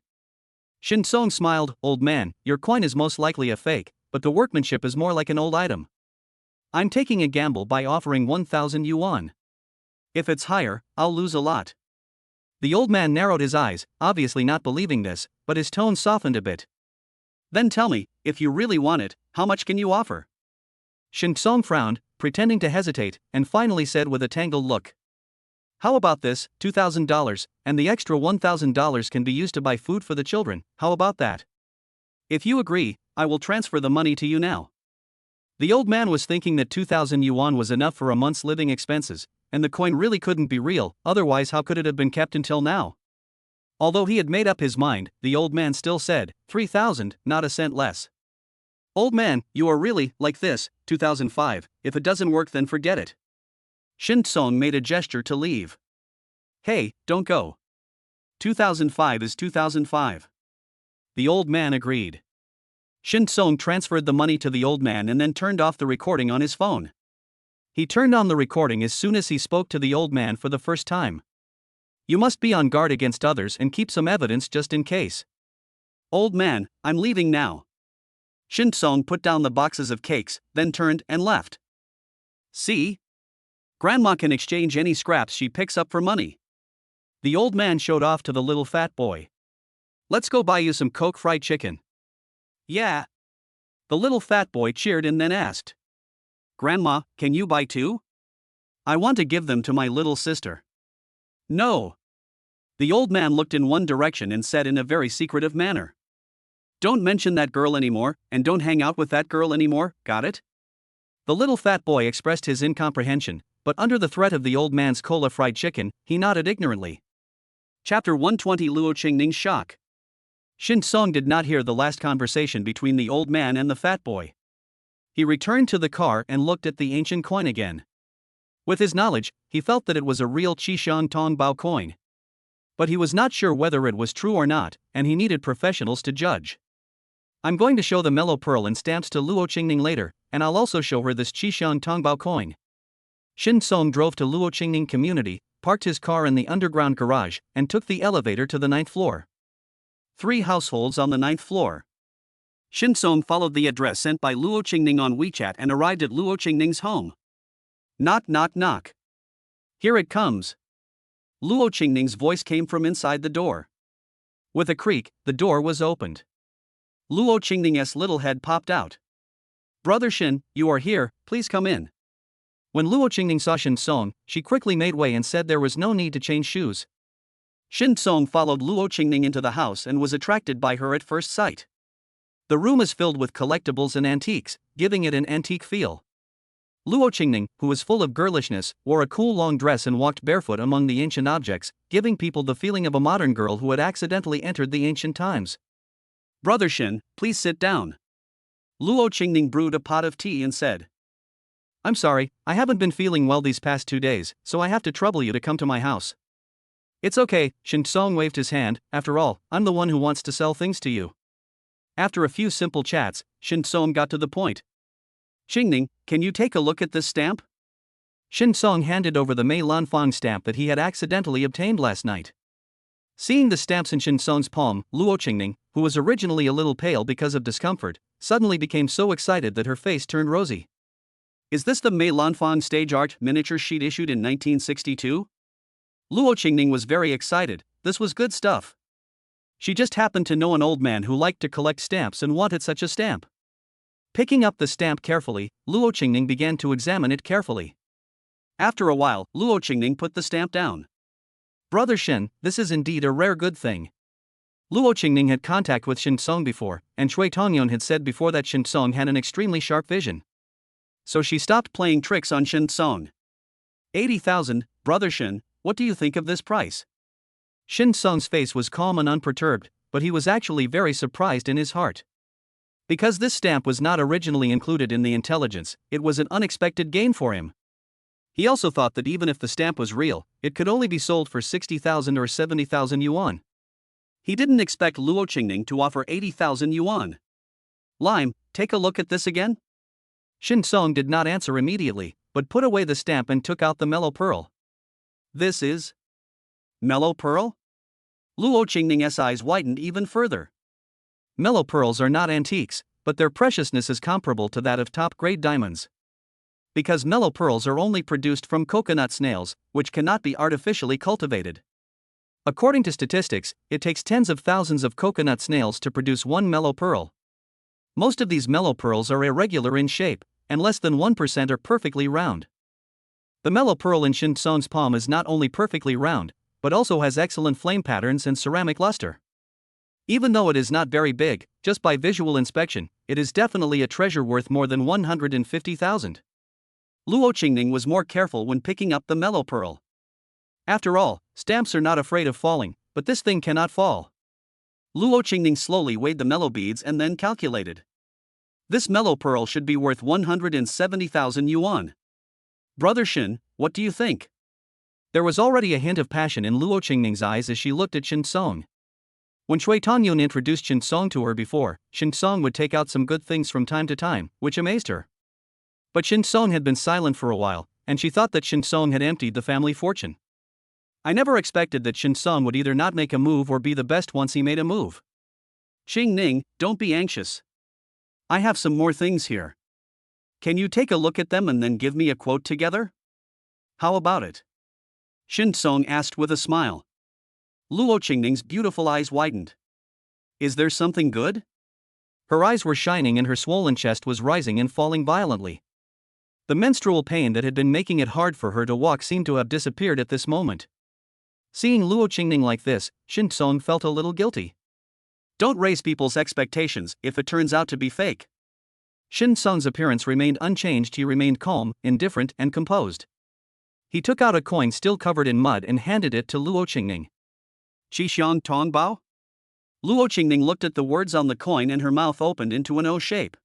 [SPEAKER 2] Shin Song smiled, Old man, your coin is most likely a fake, but the workmanship is more like an old item. I'm taking a gamble by offering 1,000 yuan. If it's higher, I'll lose a lot. The old man narrowed his eyes, obviously not believing this, but his tone softened a bit. Then tell me, if you really want it, how much can you offer? Shin Song frowned, pretending to hesitate, and finally said with a tangled look. How about this, $2,000, and the extra $1,000 can be used to buy food for the children, how about that? If you agree, I will transfer the money to you now. The old man was thinking that 2,000 yuan was enough for a month's living expenses, and the coin really couldn't be real, otherwise how could it have been kept until now? Although he had made up his mind, the old man still said, 3,000, not a cent less. Old man, you are really, like this, 2005, if it doesn't work then forget it. Shin Song made a gesture to leave. Hey, don't go. 2005 is 2005. The old man agreed. Shin Song transferred the money to the old man and then turned off the recording on his phone. He turned on the recording as soon as he spoke to the old man for the first time. You must be on guard against others and keep some evidence just in case. Old man, I'm leaving now. Shin Song put down the boxes of cakes, then turned and left. See? Grandma can exchange any scraps she picks up for money. The old man showed off to the little fat boy. Let's go buy you some Coke fried chicken. Yeah. The little fat boy cheered and then asked. Grandma, can you buy two? I want to give them to my little sister. No. The old man looked in one direction and said in a very secretive manner. Don't mention that girl anymore, and don't hang out with that girl anymore, got it? The little fat boy expressed his incomprehension, but under the threat of the old man's cola fried chicken, he nodded ignorantly. Chapter 120 Luo Qingning's shock. Shin Song did not hear the last conversation between the old man and the fat boy. He returned to the car and looked at the ancient coin again. With his knowledge, he felt that it was a real Qishan Tong Bao coin. But he was not sure whether it was true or not, and he needed professionals to judge. I'm going to show the mellow pearl and stamps to Luo Qingning later, and I'll also show her this Qishan Tong Bao coin. Shin Song drove to Luo Qingning community, parked his car in the underground garage, and took the elevator to the 9th floor. 3 households on the 9th floor. Shin Song followed the address sent by Luo Qingning on WeChat and arrived at Luo Qingning's home. Knock knock knock. Here it comes. Luo Qingning's voice came from inside the door. With a creak, the door was opened. Luo Qingning's little head popped out. Brother Shin, you are here, please come in. When Luo Qingning saw Shin Song, she quickly made way and said there was no need to change shoes. Shin Song followed Luo Qingning into the house and was attracted by her at first sight. The room is filled with collectibles and antiques, giving it an antique feel. Luo Qingning, who was full of girlishness, wore a cool long dress and walked barefoot among the ancient objects, giving people the feeling of a modern girl who had accidentally entered the ancient times. Brother Shin, please sit down. Luo Qingning brewed a pot of tea and said. I'm sorry, I haven't been feeling well these past 2 days, so I have to trouble you to come to my house. It's okay, Shin Song waved his hand, after all, I'm the one who wants to sell things to you. After a few simple chats, Shin Song got to the point. Qingning, can you take a look at this stamp? Shin Song handed over the Mei Lanfang stamp that he had accidentally obtained last night. Seeing the stamps in Shin Song's palm, Luo Qingning, who was originally a little pale because of discomfort, suddenly became so excited that her face turned rosy. Is this the Mei Lanfang stage art miniature sheet issued in 1962? Luo Qingning was very excited, this was good stuff. She just happened to know an old man who liked to collect stamps and wanted such a stamp. Picking up the stamp carefully, Luo Qingning began to examine it carefully.
[SPEAKER 1] After a while, Luo Qingning put the stamp down.
[SPEAKER 2] Brother Shen, this is indeed a rare good thing. Luo Qingning had contact with Shen Song before, and Shui Tongyun had said before that Shen Song had an extremely sharp vision.
[SPEAKER 1] So she stopped playing tricks on Shen Song. 80,000, Brother Shen, what do you think of this price?
[SPEAKER 2] Shen Song's face was calm and unperturbed, but he was actually very surprised in his heart. Because this stamp was not originally included in the intelligence, it was an unexpected gain for him. He also thought that even if the stamp was real, it could only be sold for 60,000 or 70,000 yuan.
[SPEAKER 1] He didn't expect Luo Qingning to offer 80,000 yuan. Lime, take a look at this again?
[SPEAKER 2] Shen Song did not answer immediately, but put away the stamp and took out the mellow pearl.
[SPEAKER 1] This is mellow pearl? Luo Qingning's eyes widened even further.
[SPEAKER 2] Mellow pearls are not antiques, but their preciousness is comparable to that of top-grade diamonds. Because mellow pearls are only produced from coconut snails, which cannot be artificially cultivated. According to statistics, it takes tens of thousands of coconut snails to produce one mellow pearl. Most of these mellow pearls are irregular in shape, and less than 1% are perfectly round. The mellow pearl in Shen Song's palm is not only perfectly round, but also has excellent flame patterns and ceramic luster. Even though it is not very big, just by visual inspection, it is definitely a treasure worth more than 150,000.
[SPEAKER 1] Luo Qingning was more careful when picking up the mellow pearl. After all, stamps are not afraid of falling, but this thing cannot fall. Luo Qingning slowly weighed the mellow beads and then calculated. This mellow pearl should be worth 170,000 yuan. Brother Shen, what do you think?
[SPEAKER 2] There was already a hint of passion in Luo Qingning's eyes as she looked at Shen Song. When Shui Tongyun introduced Shen Song to her before, Shen Song would take out some good things from time to time, which amazed her. But Shen Song had been silent for a while, and she thought that Shen Song had emptied the family fortune. I never expected that Shen Song would either not make a move or be the best once he made a move.
[SPEAKER 1] Qingning, don't be anxious. I have some more things here. Can you take a look at them and then give me a quote together? How about it? Shen Song asked with a smile. Luo Qingning's beautiful eyes widened. Is there something good?
[SPEAKER 2] Her eyes were shining and her swollen chest was rising and falling violently. The menstrual pain that had been making it hard for her to walk seemed to have disappeared at this moment. Seeing Luo Qingning like this, Shen Song felt a little guilty.
[SPEAKER 1] Don't raise people's expectations if it turns out to be fake.
[SPEAKER 2] Shen Song's appearance remained unchanged. He remained calm, indifferent, and composed. He took out a coin still covered in mud and handed it to Luo Qingning.
[SPEAKER 1] Qishan Tongbao? Luo Qingning looked at the words on the coin and her mouth opened into an O shape.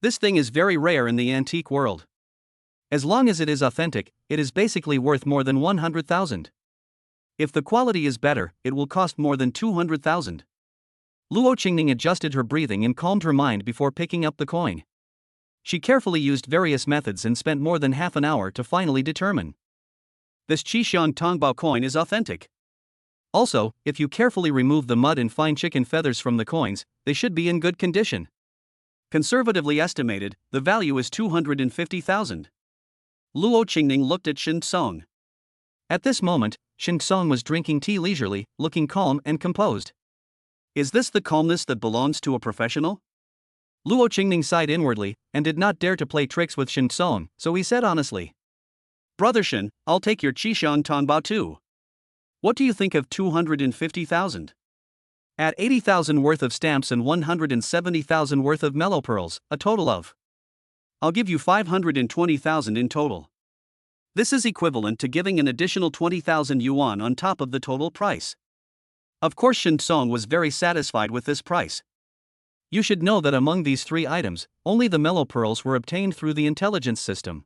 [SPEAKER 1] This thing is very rare in the antique world. As long as it is authentic, it is basically worth more than 100,000. If the quality is better, it will cost more than 200,000. Luo Qingning adjusted her breathing and calmed her mind before picking up the coin. She carefully used various methods and spent more than half an hour to finally determine. This Qishan Tongbao coin is authentic.
[SPEAKER 2] Also, if you carefully remove the mud and fine chicken feathers from the coins, they should be in good condition.
[SPEAKER 1] Conservatively estimated, the value is 250,000. Luo Qingning looked at Shen Song.
[SPEAKER 2] At this moment, Shen Song was drinking tea leisurely, looking calm and composed.
[SPEAKER 1] Is this the calmness that belongs to a professional?
[SPEAKER 2] Luo Qingning sighed inwardly, and did not dare to play tricks with Shen Song, so he said honestly.
[SPEAKER 1] Brother Shen, I'll take your Qishan Tongbao too. What do you think of 250,000? Add 80,000 worth of stamps and 170,000 worth of mellow pearls, a total of. I'll give you 520,000 in total. This is equivalent to giving an additional 20,000 yuan on top of the total price. Of course Shen Song was very satisfied with this price.
[SPEAKER 2] You should know that among these three items, only the mellow pearls were obtained through the intelligence system.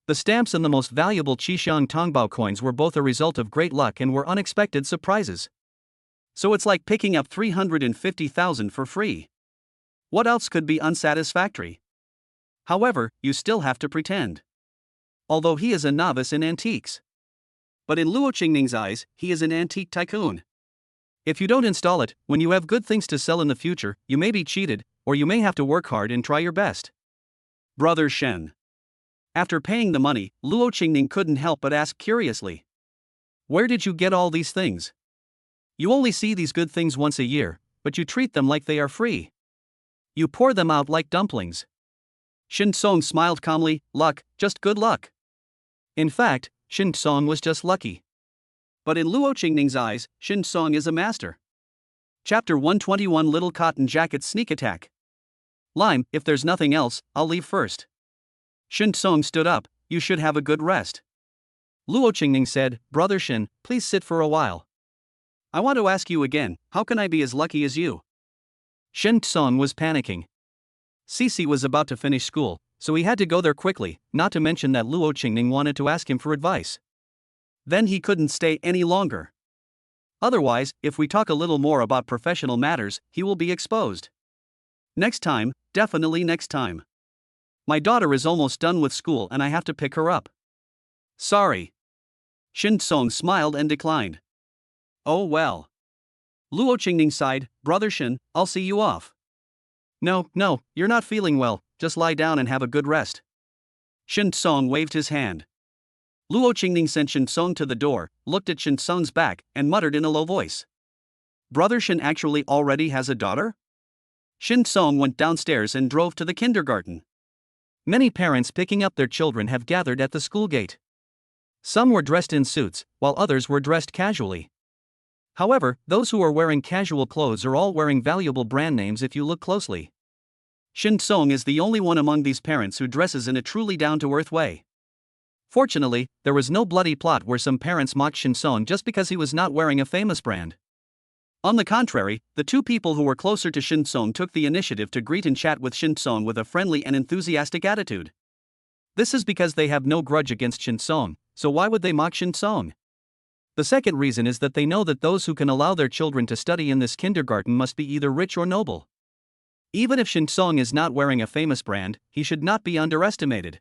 [SPEAKER 2] The stamps and the most valuable Qishan Tongbao coins were both a result of great luck and were unexpected surprises.
[SPEAKER 1] So it's like picking up 350,000 for free. What else could be unsatisfactory? However, you still have to pretend. Although he is a novice in antiques. But in Luo Qingning's eyes, he is an antique tycoon. If you don't install it, when you have good things to sell in the future, you may be cheated, or you may have to work hard and try your best. Brother Shen. After paying the money, Luo Qingning couldn't help but ask curiously. Where did you get all these things? You only see these good things once a year, but you treat them like they are free. You pour them out like dumplings. Shen Song smiled calmly, luck, just good luck.
[SPEAKER 2] In fact, Shin Song was just lucky.
[SPEAKER 1] But in Luo Qingning's eyes, Shin Song is a master. Chapter 121 Little Cotton Jacket Sneak Attack. Lime, if there's nothing else, I'll leave first. Shin Song stood up. You should have a good rest.
[SPEAKER 2] Luo Qingning said, Brother Shin, please sit for a while.
[SPEAKER 1] I want to ask you again, how can I be as lucky as you?
[SPEAKER 2] Shin Song was panicking. Cici was about to finish school, so he had to go there quickly, not to mention that Luo Qingning wanted to ask him for advice.
[SPEAKER 1] Then he couldn't stay any longer. Otherwise, if we talk a little more about professional matters, he will be exposed. Next time, definitely next time. My daughter is almost done with school and I have to pick her up. Sorry. Shin Song smiled and declined. Oh well. Luo Qingning sighed, Brother Shin, I'll see you off.
[SPEAKER 2] No, you're not feeling well, just lie down and have a good rest.
[SPEAKER 1] Shin Song waved his hand. Luo Qingning sent Shin Song to the door, looked at Shin Song's back, and muttered in a low voice. Brother Shin actually already has a daughter? Shin Song went downstairs and drove to the kindergarten.
[SPEAKER 2] Many parents picking up their children have gathered at the school gate. Some were dressed in suits, while others were dressed casually. However, those who are wearing casual clothes are all wearing valuable brand names if you look closely.
[SPEAKER 1] Shin Song is the only one among these parents who dresses in a truly down-to-earth way.
[SPEAKER 2] Fortunately, there was no bloody plot where some parents mocked Shin Song just because he was not wearing a famous brand.
[SPEAKER 1] On the contrary, the two people who were closer to Shin Song took the initiative to greet and chat with Shin Song with a friendly and enthusiastic attitude. This is because they have no grudge against Shin Song, so why would they mock Shin Song? The second reason is that they know that those who can allow their children to study in this kindergarten must be either rich or noble. Even if Shin Song is not wearing a famous brand, he should not be underestimated.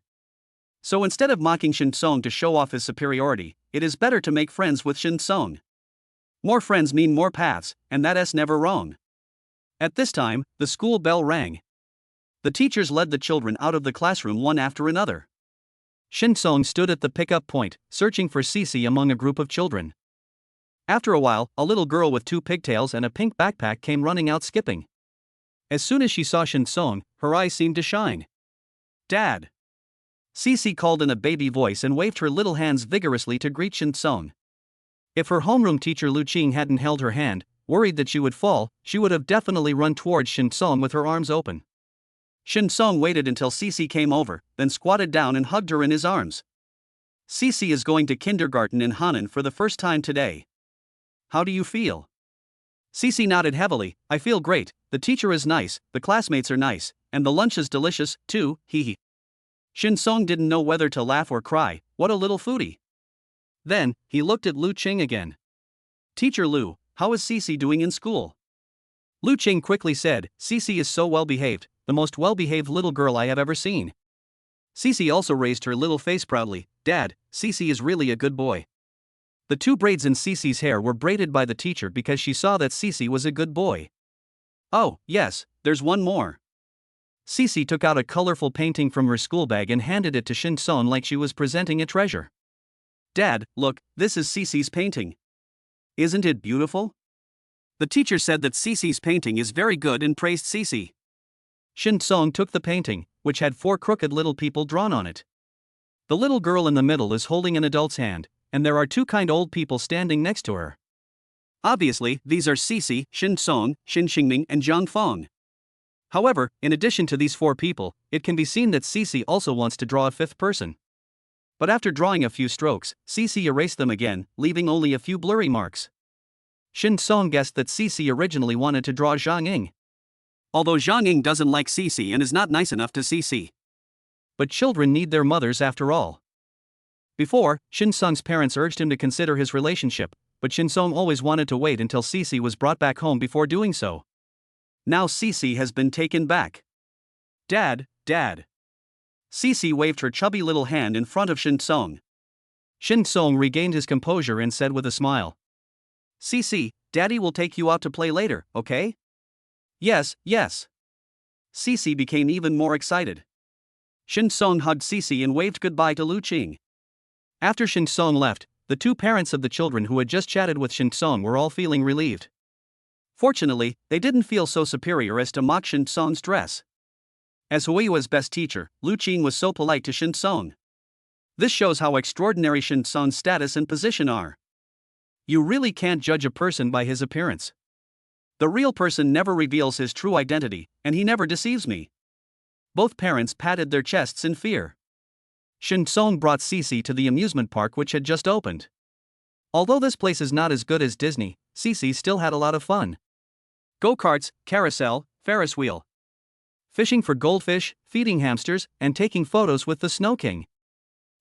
[SPEAKER 1] So instead of mocking Shin Song to show off his superiority, it is better to make friends with Shin Song. More friends mean more paths, and that's never wrong. At this time, the school bell rang. The teachers led the children out of the classroom one after another.
[SPEAKER 2] Shin Song stood at the pickup point, searching for Cici among a group of children. After a while, a little girl with 2 pigtails and a pink backpack came running out skipping. As soon as she saw Shin Song, her eyes seemed to shine.
[SPEAKER 1] Dad! Cici called in a baby voice and waved her little hands vigorously to greet Shin Song.
[SPEAKER 2] If her homeroom teacher Lu Qing hadn't held her hand, worried that she would fall, she would have definitely run towards Shin Song with her arms open.
[SPEAKER 1] Shin Song waited until Cici came over, then squatted down and hugged her in his arms. Cici is going to kindergarten in Hanan for the first time today. How do you feel? Cici nodded heavily. I feel great, the teacher is nice, the classmates are nice, and the lunch is delicious, too, hee. Shin Song didn't know whether to laugh or cry. What a little foodie. Then, he looked at Lu Qing again. Teacher Lu, how is Cici doing in school?
[SPEAKER 2] Lu Qing quickly said, Cici is so well behaved, the most well-behaved little girl I have ever seen.
[SPEAKER 1] Cici also raised her little face proudly. Dad, Cici is really a good boy. The 2 braids in Cici's hair were braided by the teacher because she saw that Cici was a good boy. Oh, yes, there's one more.
[SPEAKER 2] Cici took out a colorful painting from her school bag and handed it to Shin Song like she was presenting a treasure.
[SPEAKER 1] Dad, look, this is Cici's painting. Isn't it beautiful? The teacher said that Cici's painting is very good and praised Cici.
[SPEAKER 2] Shin Song took the painting, which had 4 crooked little people drawn on it. The little girl in the middle is holding an adult's hand, and there are 2 kind old people standing next to her.
[SPEAKER 1] Obviously, these are Cici, Shin Song, Shin Qingming, and Zhang Feng. However, in addition to these 4 people, it can be seen that Cici also wants to draw a 5th person. But after drawing a few strokes, Cici erased them again, leaving only a few blurry marks.
[SPEAKER 2] Shin Song guessed that Cici originally wanted to draw Zhang Ying.
[SPEAKER 1] Although Zhang Ying doesn't like Cici and is not nice enough to Cici.
[SPEAKER 2] But children need their mothers after all. Before, Shin Song's parents urged him to consider his relationship, but Shin Song always wanted to wait until Cici was brought back home before doing so.
[SPEAKER 1] Now Cici has been taken back. Dad. Cici waved her chubby little hand in front of Shin Song.
[SPEAKER 2] Shin Song regained his composure and said with a smile.
[SPEAKER 1] Cici, Daddy will take you out to play later, okay? Yes. Cici became even more excited. Shin Song hugged Cici and waved goodbye to Lu Qing.
[SPEAKER 2] After Shin Song left, the 2 parents of the children who had just chatted with Shin Song were all feeling relieved.
[SPEAKER 1] Fortunately, they didn't feel so superior as to mock Shin Song's dress. As Huiyua's best teacher, Lu Qing was so polite to Shin Song. This shows how extraordinary Shin Song's status and position are. You really can't judge a person by his appearance. The real person never reveals his true identity, and he never deceives me. Both parents patted their chests in fear. Shin Song brought Cece to the amusement park which had just opened. Although this place is not as good as Disney, Cece still had a lot of fun. Go-karts, carousel, Ferris wheel. Fishing for goldfish, feeding hamsters, and taking photos with the Snow King.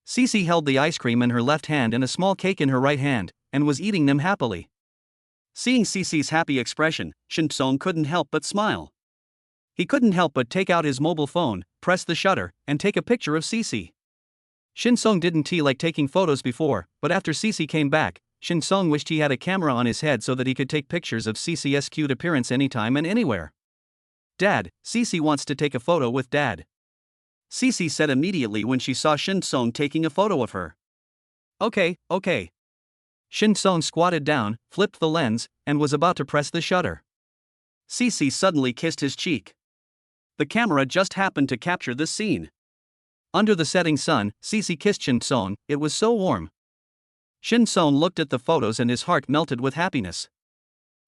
[SPEAKER 1] Cece held the ice cream in her left hand and a small cake in her right hand, and was eating them happily. Seeing Cece's happy expression, Shin Song couldn't help but smile. He couldn't help but take out his mobile phone, press the shutter, and take a picture of Cece. Shin Song didn't like taking photos before, but after Cece came back, Shin Song wished he had a camera on his head so that he could take pictures of Cece's cute appearance anytime and anywhere. Dad, Cece wants to take a photo with Dad. Cece said immediately when she saw Shin Song taking a photo of her. Okay. Shin Song squatted down, flipped the lens, and was about to press the shutter. Cece suddenly kissed his cheek. The camera just happened to capture this scene. Under the setting sun, Cece kissed Shin Song, it was so warm. Shin Song looked at the photos and his heart melted with happiness.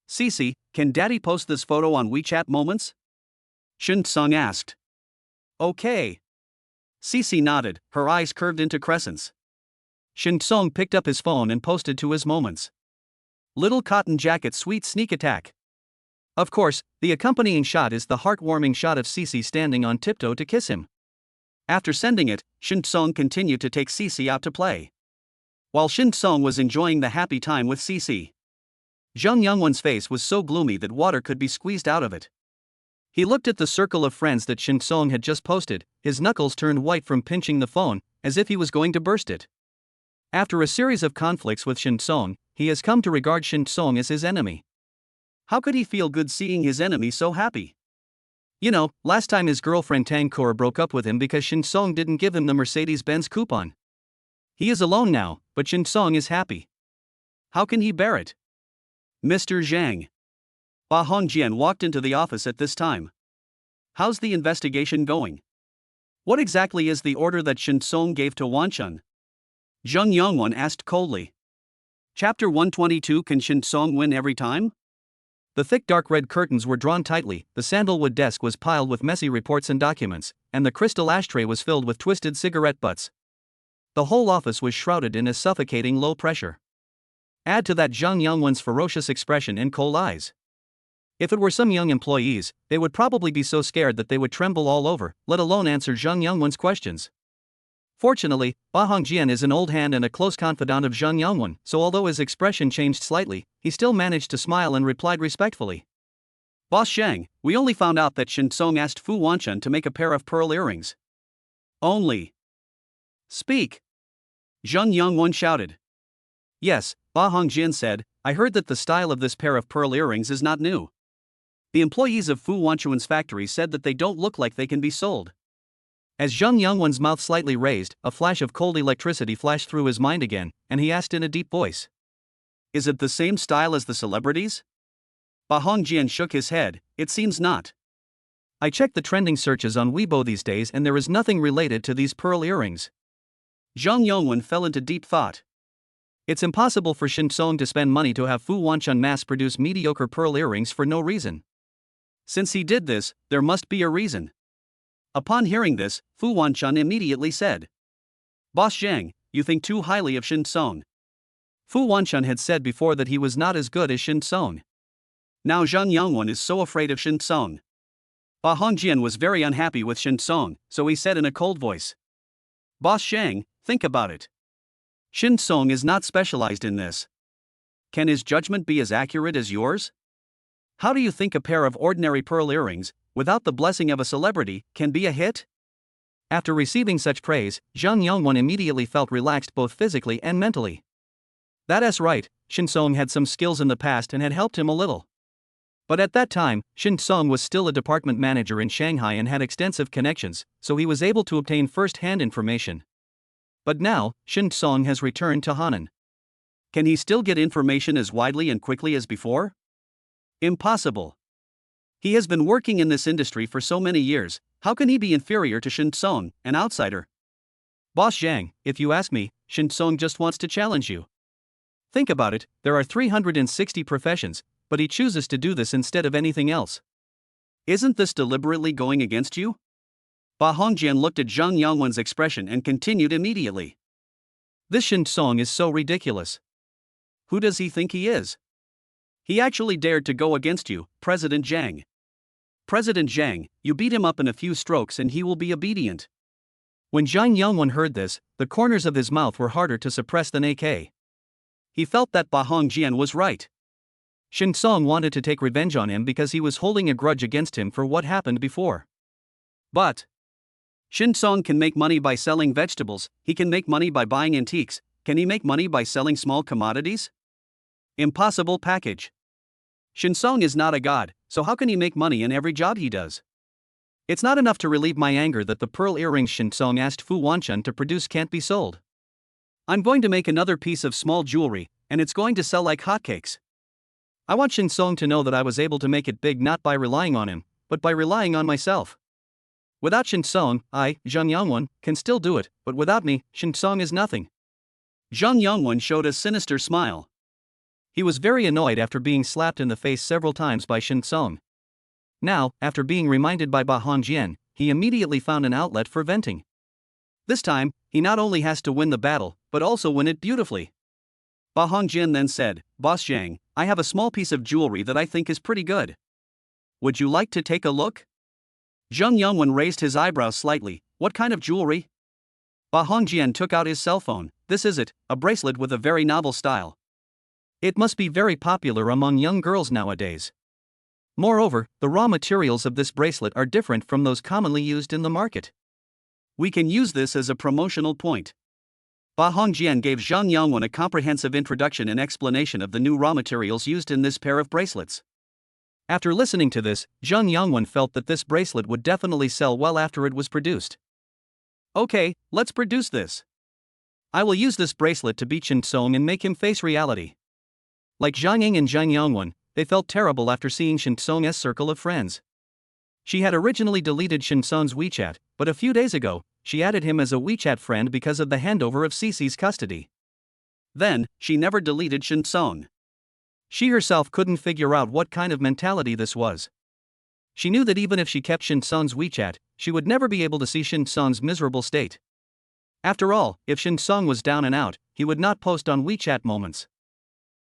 [SPEAKER 1] Cece, can Daddy post this photo on WeChat Moments? Shin Song asked. Okay. Cece nodded, her eyes curved into crescents. Shin Song picked up his phone and posted to his Moments. Little cotton jacket sweet sneak attack. Of course, the accompanying shot is the heartwarming shot of Cece standing on tiptoe to kiss him. After sending it, Shin Song continued to take Cece out to play. While Shin Song was enjoying the happy time with Cece, Jung Youngwon's face was so gloomy that water could be squeezed out of it. He looked at the circle of friends that Shin Song had just posted, his knuckles turned white from pinching the phone, as if he was going to burst it. After a series of conflicts with Shin Song, he has come to regard Shin Song as his enemy. How could he feel good seeing his enemy so happy? You know, last time his girlfriend Tang Kor broke up with him because Shin Song didn't give him the Mercedes-Benz coupon. He is alone now, but Shin Song is happy. How can he bear it? Mr. Zhang. Ba Hongjian walked into the office at this time. How's the investigation going? What exactly is the order that Shin Song gave to Wanchun? Jung Yongwon asked coldly. Chapter 122. Can Shin Song win every time? The thick dark red curtains were drawn tightly, the sandalwood desk was piled with messy reports and documents, and the crystal ashtray was filled with twisted cigarette butts. The whole office was shrouded in a suffocating low pressure. Add to that Jung Yongwon's ferocious expression and cold eyes. If it were some young employees, they would probably be so scared that they would tremble all over, let alone answer Jung Yongwon's questions. Fortunately, Ba Hongjian is an old hand and a close confidant of Jung Yongwon, so although his expression changed slightly, he still managed to smile and replied respectfully. Boss Zhang, we only found out that Shin Song asked Fu Wanchun to make a pair of pearl earrings. Only. Speak. Jung Yongwon shouted. Yes, Ba Hongjian said, I heard that the style of this pair of pearl earrings is not new. The employees of Fu Wanchun's factory said that they don't look like they can be sold. As Jung Yongwon's mouth slightly raised, a flash of cold electricity flashed through his mind again, and he asked in a deep voice. Is it the same style as the celebrities? Ba Hongjian shook his head, it seems not. I checked the trending searches on Weibo these days and there is nothing related to these pearl earrings. Jung Yongwon fell into deep thought. It's impossible for Shin Song to spend money to have Fu Wanchun mass-produce mediocre pearl earrings for no reason. Since he did this, there must be a reason. Upon hearing this, Fu Wanchun immediately said. Boss Zhang, you think too highly of Shin Song. Fu Wanchun had said before that he was not as good as Shin Song. Now Jung Yongwon is so afraid of Shin Song. Ba Hongjian was very unhappy with Shin Song, so he said in a cold voice. Boss Zhang, think about it. Shin Song is not specialized in this. Can his judgment be as accurate as yours? How do you think a pair of ordinary pearl earrings, without the blessing of a celebrity, can be a hit? After receiving such praise, Jung Yongwon immediately felt relaxed both physically and mentally. That's right, Shin Song had some skills in the past and had helped him a little. But at that time, Shin Song was still a department manager in Shanghai and had extensive connections, so he was able to obtain first-hand information. But now, Shin Song has returned to Hanan. Can he still get information as widely and quickly as before? Impossible. He has been working in this industry for so many years, how can he be inferior to Shin Song, an outsider?
[SPEAKER 2] Boss Zhang, if you ask me, Shin Song just wants to challenge you. Think about it, there are 360 professions, but he chooses to do this instead of anything else.
[SPEAKER 1] Isn't this deliberately going against you? Ba Hongjian looked at Zhang Yangwen's expression and continued immediately.
[SPEAKER 2] This Shin Song is so ridiculous.
[SPEAKER 1] Who does he think he is? He actually dared to go against you, President Zhang. President Zhang, you beat him up in a few strokes and he will be obedient.
[SPEAKER 2] When Zhang Yangwen heard this, the corners of his mouth were harder to suppress than AK.
[SPEAKER 1] He felt that Ba Hongjian was right.
[SPEAKER 2] Shin Song wanted to take revenge on him because he was holding a grudge against him for what happened before.
[SPEAKER 1] But Shin Song can make money by selling vegetables, he can make money by buying antiques, can he make money by selling small commodities? Impossible package. Shin Song is not a god, so how can he make money in every job he does?
[SPEAKER 2] It's not enough to relieve my anger that the pearl earrings Shin Song asked Fu Wanchun to produce can't be sold.
[SPEAKER 1] I'm going to make another piece of small jewelry, and it's going to sell like hotcakes.
[SPEAKER 2] I want Shin Song to know that I was able to make it big not by relying on him, but by relying on myself. Without Shin Song, I, Zhang Yangwen, can still do it, but without me, Shin Song is nothing.
[SPEAKER 1] Zhang Yangwen showed a sinister smile.
[SPEAKER 2] He was very annoyed after being slapped in the face several times by Shin Song. Now, after being reminded by Ba Hongjian, he immediately found an outlet for venting.
[SPEAKER 1] This time, he not only has to win the battle, but also win it beautifully. Ba Hongjian then said, Boss Zhang, I have a small piece of jewelry that I think is pretty good. Would you like to take a look? Zhang Yangwen raised his eyebrows slightly. What kind of jewelry? Ba Hongjian took out his cell phone. This is it, a bracelet with a very novel style.
[SPEAKER 2] It must be very popular among young girls nowadays. Moreover, the raw materials of this bracelet are different from those commonly used in the market.
[SPEAKER 1] We can use this as a promotional point. Ba Hongjian gave Zhang Yangwen a comprehensive introduction and explanation of the new raw materials used in this pair of bracelets.
[SPEAKER 2] After listening to this, Zhang Yangwen felt that this bracelet would definitely sell well after it was produced.
[SPEAKER 1] Okay, let's produce this. I will use this bracelet to beat Shin Song and make him face reality.
[SPEAKER 2] Like Zhang Ying and Zhang Yangwen, they felt terrible after seeing Shin Song's circle of friends. She had originally deleted Shin Song's WeChat, but a few days ago, she added him as a WeChat friend because of the handover of Cece's custody.
[SPEAKER 1] Then, she never deleted Shin Song.
[SPEAKER 2] She herself couldn't figure out what kind of mentality this was. She knew that even if she kept Shin Song's WeChat, she would never be able to see Shin Song's miserable state. After all, if Shin Song was down and out, he would not post on WeChat moments.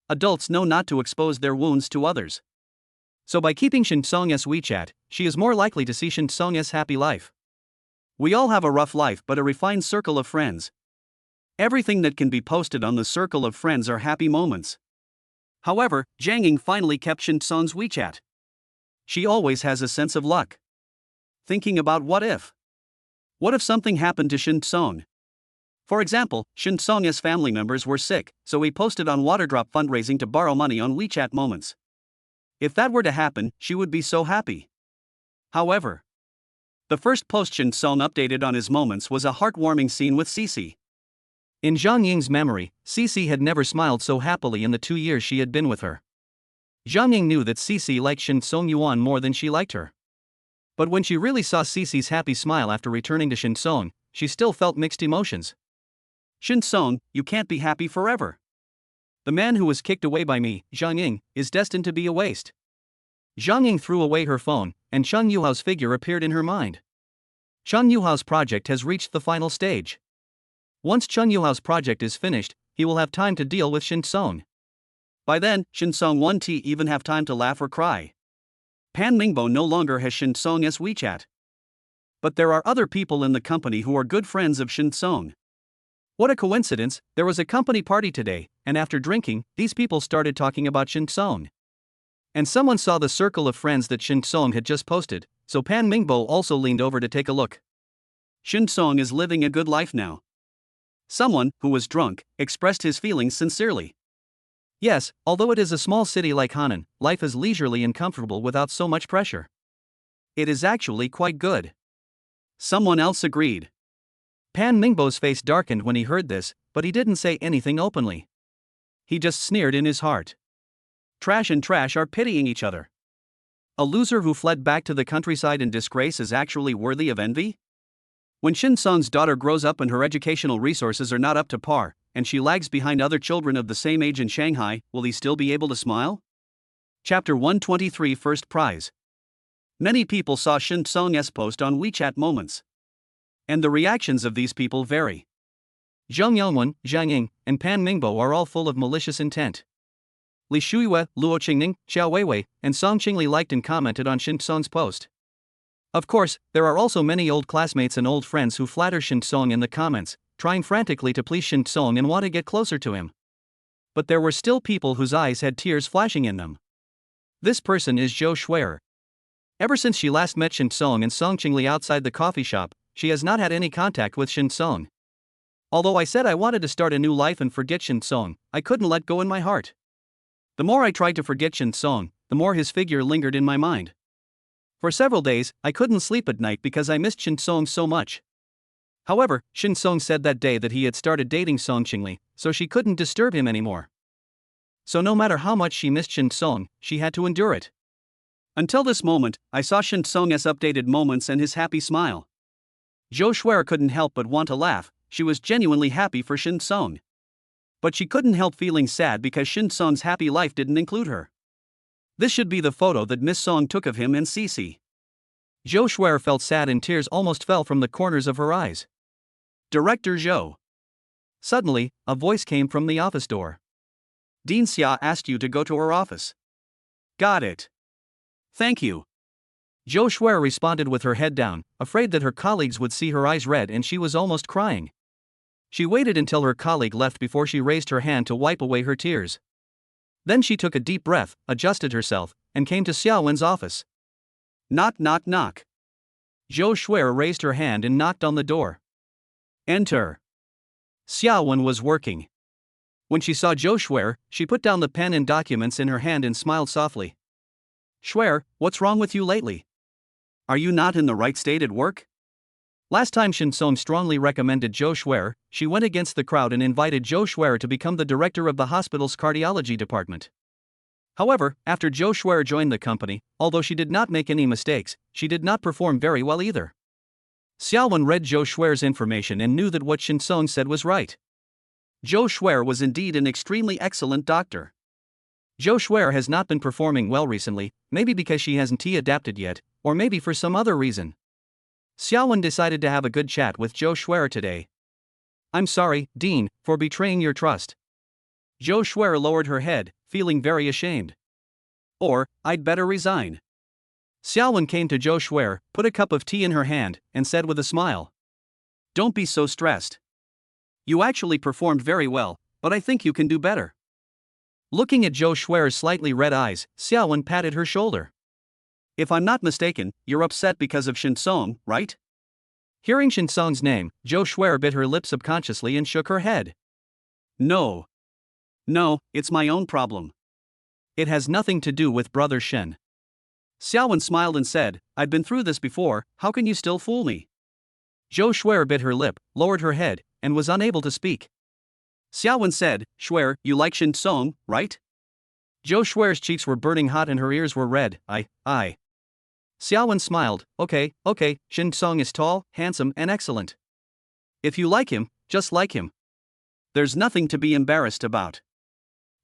[SPEAKER 1] Adults know not to expose their wounds to others.
[SPEAKER 2] So by keeping Shin Song's WeChat, she is more likely to see Shin Song's happy life.
[SPEAKER 1] We all have a rough life but a refined circle of friends. Everything that can be posted on the circle of friends are happy moments. However, Zhang Ying finally kept Shin Song's WeChat. She always has a sense of luck. Thinking about what if? What if something happened to Shin Song? For example, Shin Song's family members were sick, so he posted on Waterdrop fundraising to borrow money on WeChat moments. If that were to happen, she would be so happy. However, the first post Shin Song updated on his moments was a heartwarming scene with Cece.
[SPEAKER 2] In Zhang Ying's memory, Cece had never smiled so happily in the 2 years she had been with her. Zhang Ying knew that Cece liked Shin Song Yuan more than she liked her. But when she really saw Cece's happy smile after returning to Shin Song, she still felt mixed emotions.
[SPEAKER 1] Shin Song, you can't be happy forever. The man who was kicked away by me, Zhang Ying, is destined to be a waste.
[SPEAKER 2] Zhang Ying threw away her phone, and Chen Yuhao's figure appeared in her mind. Chen Yuhao's project has reached the final stage. Once Chen Yuhao's project is finished, he will have time to deal with Shin Song.
[SPEAKER 1] By then, Shin Song won't even have time to laugh or cry. Pan Mingbo no longer has Shin Song's WeChat. But there are other people in the company who are good friends of Shin Song. What a coincidence, there was a company party today, and after drinking, these people started talking about Shin Song. And someone saw the circle of friends that Shin Song had just posted, so Pan Mingbo also leaned over to take a look. Shin Song is living a good life now. Someone, who was drunk, expressed his feelings sincerely.
[SPEAKER 2] Yes, although it is a small city like Hanan, life is leisurely and comfortable without so much pressure.
[SPEAKER 1] It is actually quite good. Someone else agreed.
[SPEAKER 2] Pan Mingbo's face darkened when he heard this, but he didn't say anything openly. He just sneered in his heart.
[SPEAKER 1] Trash and trash are pitying each other. A loser who fled back to the countryside in disgrace is actually worthy of envy? When Shin Song's daughter grows up and her educational resources are not up to par, and she lags behind other children of the same age in Shanghai, will he still be able to smile? Chapter 123 First Prize. Many people saw Shin Song's post on WeChat Moments. And the reactions of these people vary. Zheng Yongwen, Zhang Ying, and Pan Mingbo are all full of malicious intent. Li Shuiyue, Luo Qingning, Xiao Weiwei, and Song Qingli liked and commented on Shin Song's post. Of course, there are also many old classmates and old friends who flatter Shin Song in the comments, trying frantically to please Shin Song and want to get closer to him. But there were still people whose eyes had tears flashing in them. This person is Zhou Shuier. Ever since she last met Shin Song and Song Qingli outside the coffee shop, she has not had any contact with Shin Song. Although I said I wanted to start a new life and forget Shin Song, I couldn't let go in my heart. The more I tried to forget Shin Song, the more his figure lingered in my mind. For several days, I couldn't sleep at night because I missed Shin Song so much. However, Shin Song said that day that he had started dating Song Qingli, so she couldn't disturb him anymore. So no matter how much she missed Shin Song, she had to endure it. Until this moment, I saw Shin Song's updated moments and his happy smile. Zhou Shuier couldn't help but want to laugh. She was genuinely happy for Shin Song. But she couldn't help feeling sad because Shin Song's happy life didn't include her. This should be the photo that Miss Song took of him and Cece. Zhou Shuier felt sad and tears almost fell from the corners of her eyes. Director Zhou. Suddenly, a voice came from the office door. Dean Xia asked you to go to her office. Got it. Thank you. Zhou Shuier responded with her head down, afraid that her colleagues would see her eyes red and she was almost crying. She waited until her colleague left before she raised her hand to wipe away her tears. Then she took a deep breath, adjusted herself, and came to Xiaowen's office. Knock knock knock. Zhou Shuier raised her hand and knocked on the door. Enter. Xiaowen was working. When she saw Zhou Shuier, she put down the pen and documents in her hand and smiled softly. Shuier, what's wrong with you lately? Are you not in the right state at work? Last time Shin Song strongly recommended Zhou Shuier, she went against the crowd and invited Zhou Shuier to become the director of the hospital's cardiology department. However, after Zhou Shuier joined the company, although she did not make any mistakes, she did not perform very well either. Xiaowen read Zhou Shuier's information and knew that what Shin Song said was right. Zhou Shuier was indeed an extremely excellent doctor. Zhou Shuier has not been performing well recently, maybe because she hasn't adapted yet, or maybe for some other reason. Xiaowen decided to have a good chat with Zhou Shuier today. I'm sorry, Dean, for betraying your trust. Zhou Shuier lowered her head, feeling very ashamed. Or, I'd better resign. Xiaowen came to Zhou Shuier, put a cup of tea in her hand, and said with a smile. Don't be so stressed. You actually performed very well, but I think you can do better. Looking at Zhou Shuier's slightly red eyes, Xiaowen patted her shoulder. If I'm not mistaken, you're upset because of Shin Song, right? Hearing Shin Song's name, Zhou Shuier bit her lip subconsciously and shook her head. No. No, it's my own problem. It has nothing to do with Brother Shen. Xiaowen smiled and said, I've been through this before, how can you still fool me? Zhou Shuier bit her lip, lowered her head, and was unable to speak. Xiaowen said, Shuier, you like Shin Song, right? Zhou Shuier's cheeks were burning hot and her ears were red. I. Xiaowen smiled, okay, Shin Song is tall, handsome, and excellent. If you like him, just like him. There's nothing to be embarrassed about.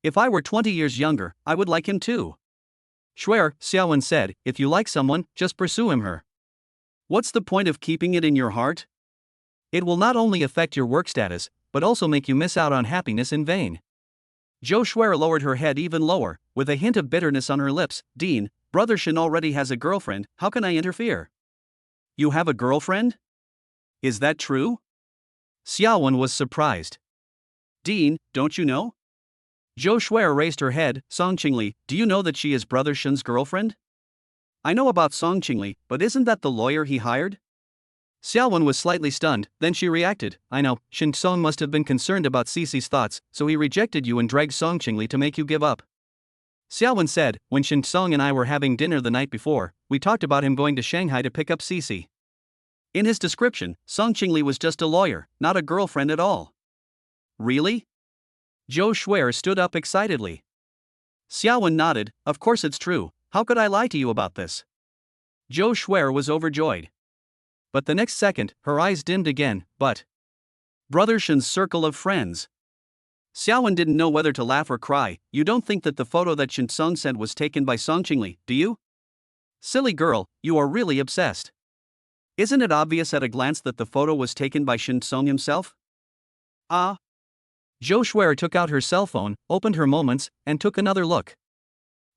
[SPEAKER 1] If I were 20 years younger, I would like him too. Shuier, Xiaowen said, if you like someone, just pursue him her. What's the point of keeping it in your heart? It will not only affect your work status, but also make you miss out on happiness in vain. Zhou Shuier lowered her head even lower, with a hint of bitterness on her lips. Dean, Brother Shen already has a girlfriend, how can I interfere? You have a girlfriend? Is that true? Xiaowen was surprised. Dean, don't you know? Zhou Shuier raised her head. Song Qingli, do you know that she is Brother Shen's girlfriend? I know about Song Qingli, but isn't that the lawyer he hired? Xiaowen was slightly stunned, then she reacted, I know, Shin Song must have been concerned about Cece's thoughts, so he rejected you and dragged Song Qingli to make you give up. Xiaowen said, when Shin Song and I were having dinner the night before, we talked about him going to Shanghai to pick up Cece. In his description, Song Qingli was just a lawyer, not a girlfriend at all. Really? Zhou Shuier stood up excitedly. Xiaowen nodded, of course it's true, how could I lie to you about this? Zhou Shuier was overjoyed.
[SPEAKER 2] But the next second, her eyes dimmed again. But
[SPEAKER 1] Brother Shen's circle of friends. Xiaowen didn't know whether to laugh or cry. You don't think that the photo that Shen Song sent was taken by Song Qingli, do you? Silly girl, you are really obsessed. Isn't it obvious at a glance that the photo was taken by Shen Song himself? Ah.
[SPEAKER 2] Zhou Shuer took out her cell phone, opened her moments, and took another look.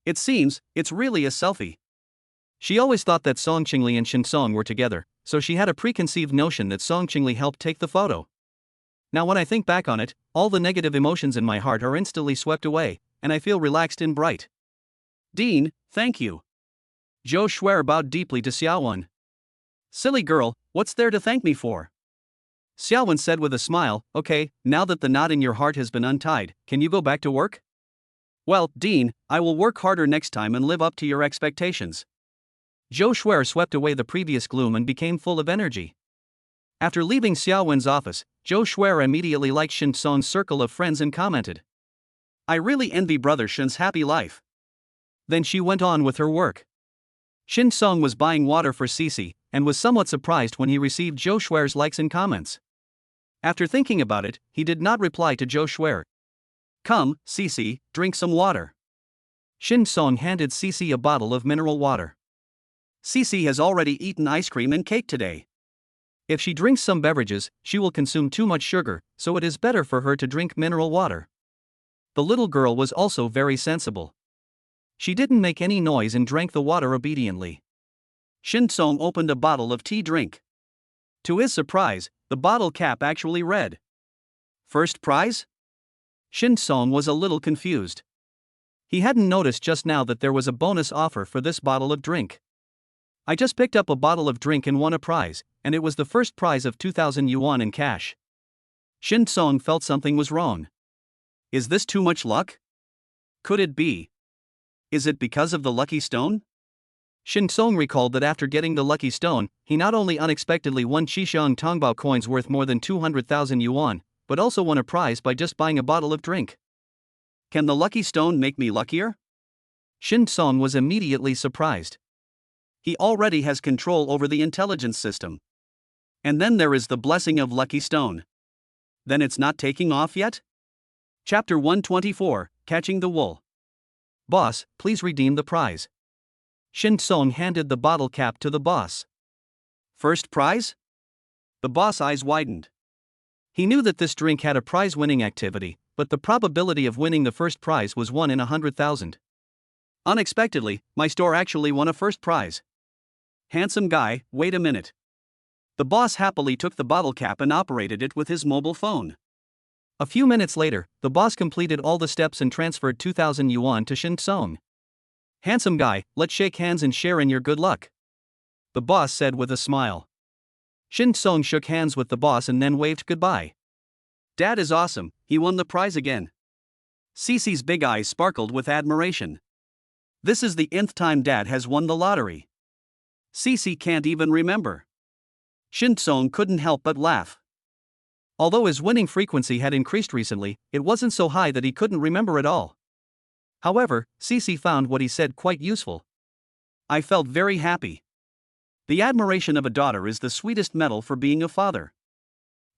[SPEAKER 1] It seems, it's really a selfie.
[SPEAKER 2] She always thought that Song Qingli and Shen Song were together, so she had a preconceived notion that Song Qingli helped take the photo. Now when I think back on it, all the negative emotions in my heart are instantly swept away, and I feel relaxed and bright.
[SPEAKER 1] Dean, thank you. Zhou Shuer bowed deeply to Xiaowen. Silly girl, what's there to thank me for? Xiaowen said with a smile, okay, now that the knot in your heart has been untied, can you go back to work? Well, Dean, I will work harder next time and live up to your expectations.
[SPEAKER 2] Zhou Shuer swept away the previous gloom and became full of energy. After leaving Xiaowen's office, Zhou Shuer immediately liked Shen Song's circle of friends and commented,
[SPEAKER 1] I really envy Brother Shen's happy life.
[SPEAKER 2] Then she went on with her work. Shen Song was buying water for Cici, and was somewhat surprised when he received Zhou Shuer's likes and comments. After thinking about it, he did not reply to Zhou Shuer.
[SPEAKER 1] Come, Cici, drink some water.
[SPEAKER 2] Shen Song handed Cici a bottle of mineral water.
[SPEAKER 1] Cici has already eaten ice cream and cake today.
[SPEAKER 2] If she drinks some beverages, she will consume too much sugar, so it is better for her to drink mineral water. The little girl was also very sensible. She didn't make any noise and drank the water obediently.
[SPEAKER 1] Shen Song opened a bottle of tea drink. To his surprise, the bottle cap actually read, First prize?
[SPEAKER 2] Shen Song was a little confused. He hadn't noticed just now that there was a bonus offer for this bottle of drink. I just picked up a bottle of drink and won a prize, and it was the first prize of 2,000 yuan in cash.
[SPEAKER 1] Shen Song felt something was wrong. Is this too much luck? Could it be? Is it because of the lucky stone?
[SPEAKER 2] Shen Song recalled that after getting the lucky stone, he not only unexpectedly won Qishang Tongbao coins worth more than 200,000 yuan, but also won a prize by just buying a bottle of drink.
[SPEAKER 1] Can the lucky stone make me luckier?
[SPEAKER 2] Shen Song was immediately surprised.
[SPEAKER 1] He already has control over the intelligence system. And then there is the blessing of lucky stone. Then it's not taking off yet? Chapter 124, Catching the Wool.
[SPEAKER 2] Boss, please redeem the prize. Shen Song handed the bottle cap to the boss.
[SPEAKER 1] First prize? The boss' eyes widened.
[SPEAKER 2] He knew that this drink had a prize-winning activity, but the probability of winning the first prize was 1 in 100,000.
[SPEAKER 1] Unexpectedly, my store actually won a first prize. Handsome guy, wait a minute. The boss happily took the bottle cap and operated it with his mobile phone.
[SPEAKER 2] A few minutes later, the boss completed all the steps and transferred 2,000 yuan to Shen Song. Handsome guy, let's shake hands and share in your good luck. The boss said with a smile. Shen Song shook hands with the boss and then waved goodbye.
[SPEAKER 1] Dad is awesome, he won the prize again. Cici's big eyes sparkled with admiration. This is the nth time Dad has won the lottery. Cici can't even remember. Shen Song couldn't help but laugh.
[SPEAKER 2] Although his winning frequency had increased recently, it wasn't so high that he couldn't remember it all. However, Cici found what he said quite useful.
[SPEAKER 1] I felt very happy. The admiration of a daughter is the sweetest medal for being a father.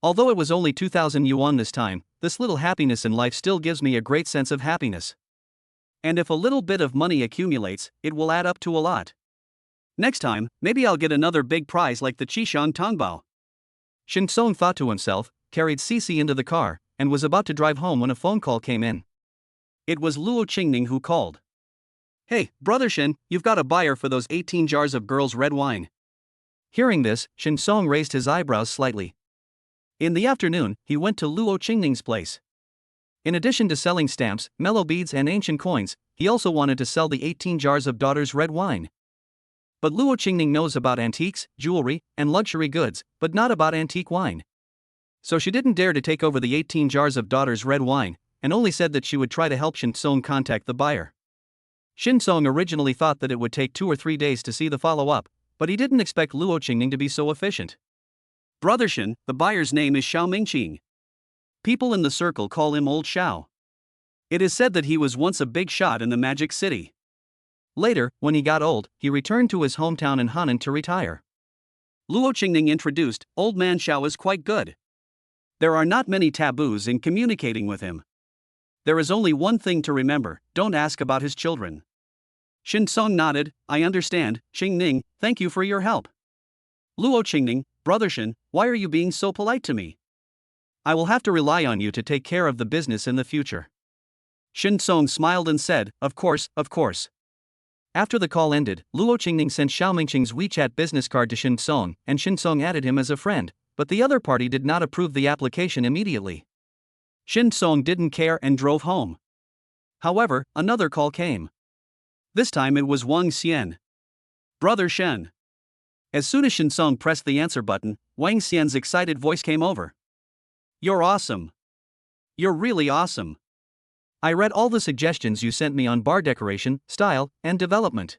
[SPEAKER 2] Although it was only 2,000 yuan this time, this little happiness in life still gives me a great sense of happiness.
[SPEAKER 1] And if a little bit of money accumulates, it will add up to a lot. Next time, maybe I'll get another big prize like the Qishang Tongbao.
[SPEAKER 2] Shen Song thought to himself, carried Cici into the car, and was about to drive home when a phone call came in.
[SPEAKER 1] It was Luo Qingning who called. Hey, Brother Shen, you've got a buyer for those 18 jars of girls' red wine.
[SPEAKER 2] Hearing this, Shen Song raised his eyebrows slightly. In the afternoon, he went to Luo Qingning's place. In addition to selling stamps, mellow beads and ancient coins, he also wanted to sell the 18 jars of daughter's red wine. But Luo Qingning knows about antiques, jewelry, and luxury goods, but not about antique wine. So she didn't dare to take over the 18 jars of daughter's red wine, and only said that she would try to help Shen Song contact the buyer. Shen Song originally thought that it would take 2 or 3 days to see the follow-up, but he didn't expect Luo Qingning to be so efficient.
[SPEAKER 1] Brother Shen, the buyer's name is Xiao Mingqing. People in the circle call him Old Xiao. It is said that he was once a big shot in the Magic City.
[SPEAKER 2] Later, when he got old, he returned to his hometown in Henan to retire.
[SPEAKER 1] Luo Qingning introduced, old man Xiao is quite good. There are not many taboos in communicating with him. There is only one thing to remember, don't ask about his children. Shin Song nodded, I understand, Qingning, thank you for your help. Luo Qingning, brother Shin, why are you being so polite to me? I will have to rely on you to take care of the business in the future. Shin Song smiled and said, of course, of course. After the call ended, Luo Qingning sent Xiao Mingqing's WeChat business card to Shin Song, and Shin Song added him as a friend, but the other party did not approve the application immediately. Shin Song didn't care and drove home. However, another call came. This time it was Wang Xian. Brother Shen. As soon as Shin Song pressed the answer button, Wang Xian's excited voice came over. You're awesome. You're really awesome. I read all the suggestions you sent me on bar decoration, style, and development.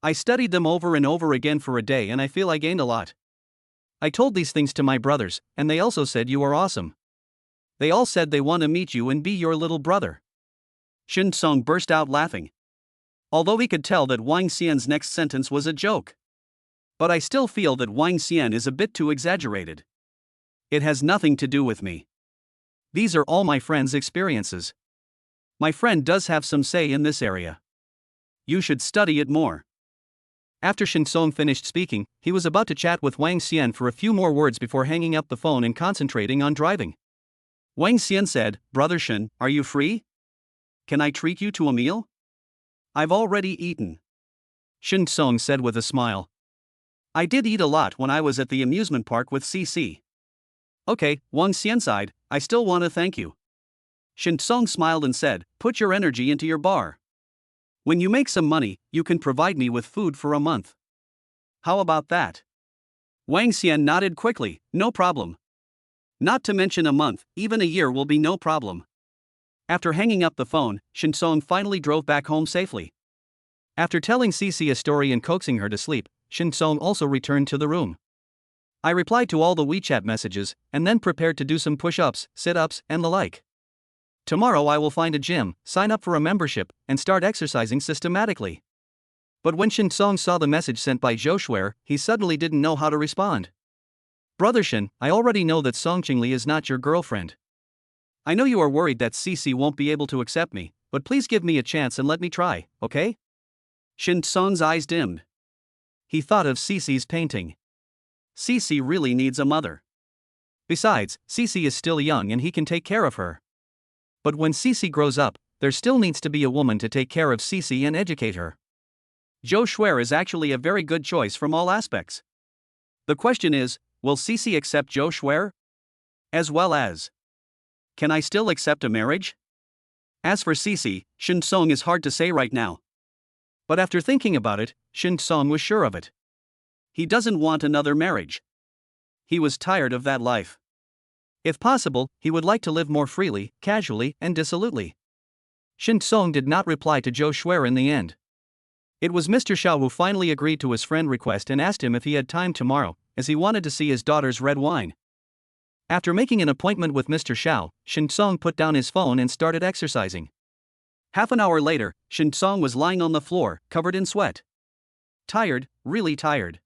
[SPEAKER 1] I studied them over and over again for a day and I feel I gained a lot. I told these things to my brothers, and they also said you are awesome. They all said they want to meet you and be your little brother. Shin Song burst out laughing. Although he could tell that Wang Xian's next sentence was a joke. But I still feel that Wang Xian is a bit too exaggerated. It has nothing to do with me. These are all my friend's experiences. My friend does have some say in this area. You should study it more. After Shin Song finished speaking, he was about to chat with Wang Xian for a few more words before hanging up the phone and concentrating on driving. Wang Xian said, Brother Shin, are you free? Can I treat you to a meal? I've already eaten. Shin Song said with a smile. I did eat a lot when I was at the amusement park with CC. Okay, Wang Xian sighed, I still want to thank you. Shin Song smiled and said, put your energy into your bar. When you make some money, you can provide me with food for a month. How about that? Wang Xian nodded quickly, no problem. Not to mention a month, even a year will be no problem. After hanging up the phone, Shin Song finally drove back home safely. After telling Cici a story and coaxing her to sleep, Shin Song also returned to the room. I replied to all the WeChat messages, and then prepared to do some push-ups, sit-ups, and the like. Tomorrow I will find a gym, sign up for a membership, and start exercising systematically. But when Shin Song saw the message sent by Zhou Shuer, he suddenly didn't know how to respond. Brother Shin, I already know that Song Qingli is not your girlfriend. I know you are worried that Cici won't be able to accept me, but please give me a chance and let me try, okay? Shin Song's eyes dimmed. He thought of Cici's painting. Cici really needs a mother. Besides, Cici is still young and he can take care of her. But when Cici grows up, there still needs to be a woman to take care of Cici and educate her. Zhou Shuer is actually a very good choice from all aspects. The question is, will Cici accept Zhou Shuer? As well as, can I still accept a marriage? As for Cici, Shin Song is hard to say right now. But after thinking about it, Shin Song was sure of it. He doesn't want another marriage. He was tired of that life. If possible, he would like to live more freely, casually, and dissolutely. Shin Song did not reply to Zhou Shuer in the end. It was Mr. Xiao who finally agreed to his friend's request and asked him if he had time tomorrow, as he wanted to see his daughter's red wine. After making an appointment with Mr. Xiao, Shin Song put down his phone and started exercising. Half an hour later, Shin Song was lying on the floor, covered in sweat. Tired, really tired.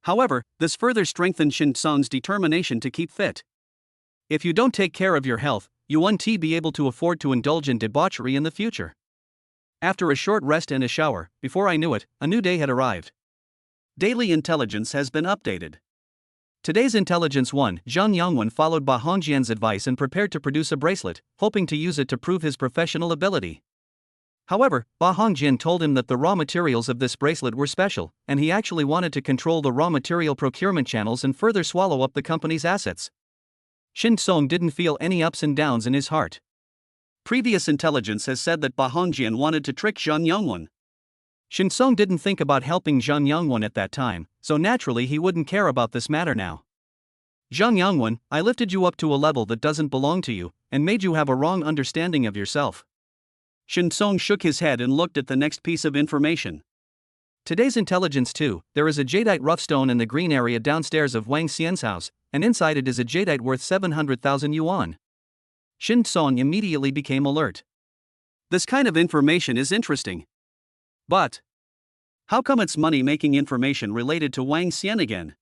[SPEAKER 1] However, this further strengthened Shin Song's determination to keep fit. If you don't take care of your health, you won't be able to afford to indulge in debauchery in the future. After a short rest and a shower, before I knew it, a new day had arrived. Daily intelligence has been updated. Today's intelligence 1, Zhang Yongwen followed Ba Hongjian's advice and prepared to produce a bracelet, hoping to use it to prove his professional ability. However, Ba Hongjian told him that the raw materials of this bracelet were special, and he actually wanted to control the raw material procurement channels and further swallow up the company's assets. Shin Song didn't feel any ups and downs in his heart. Previous intelligence has said that Ba Hongjian wanted to trick Zhang Yongwen. Shin Song didn't think about helping Zhang Yongwen at that time, so naturally he wouldn't care about this matter now. Zhang Yongwen, I lifted you up to a level that doesn't belong to you, and made you have a wrong understanding of yourself. Shin Song shook his head and looked at the next piece of information. Today's intelligence 2, there is a jadeite rough stone in the green area downstairs of Wang Xian's house, and inside it is a jadeite worth 700,000 yuan. Shin Song immediately became alert. This kind of information is interesting. But how come it's money-making information related to Wang Xian again?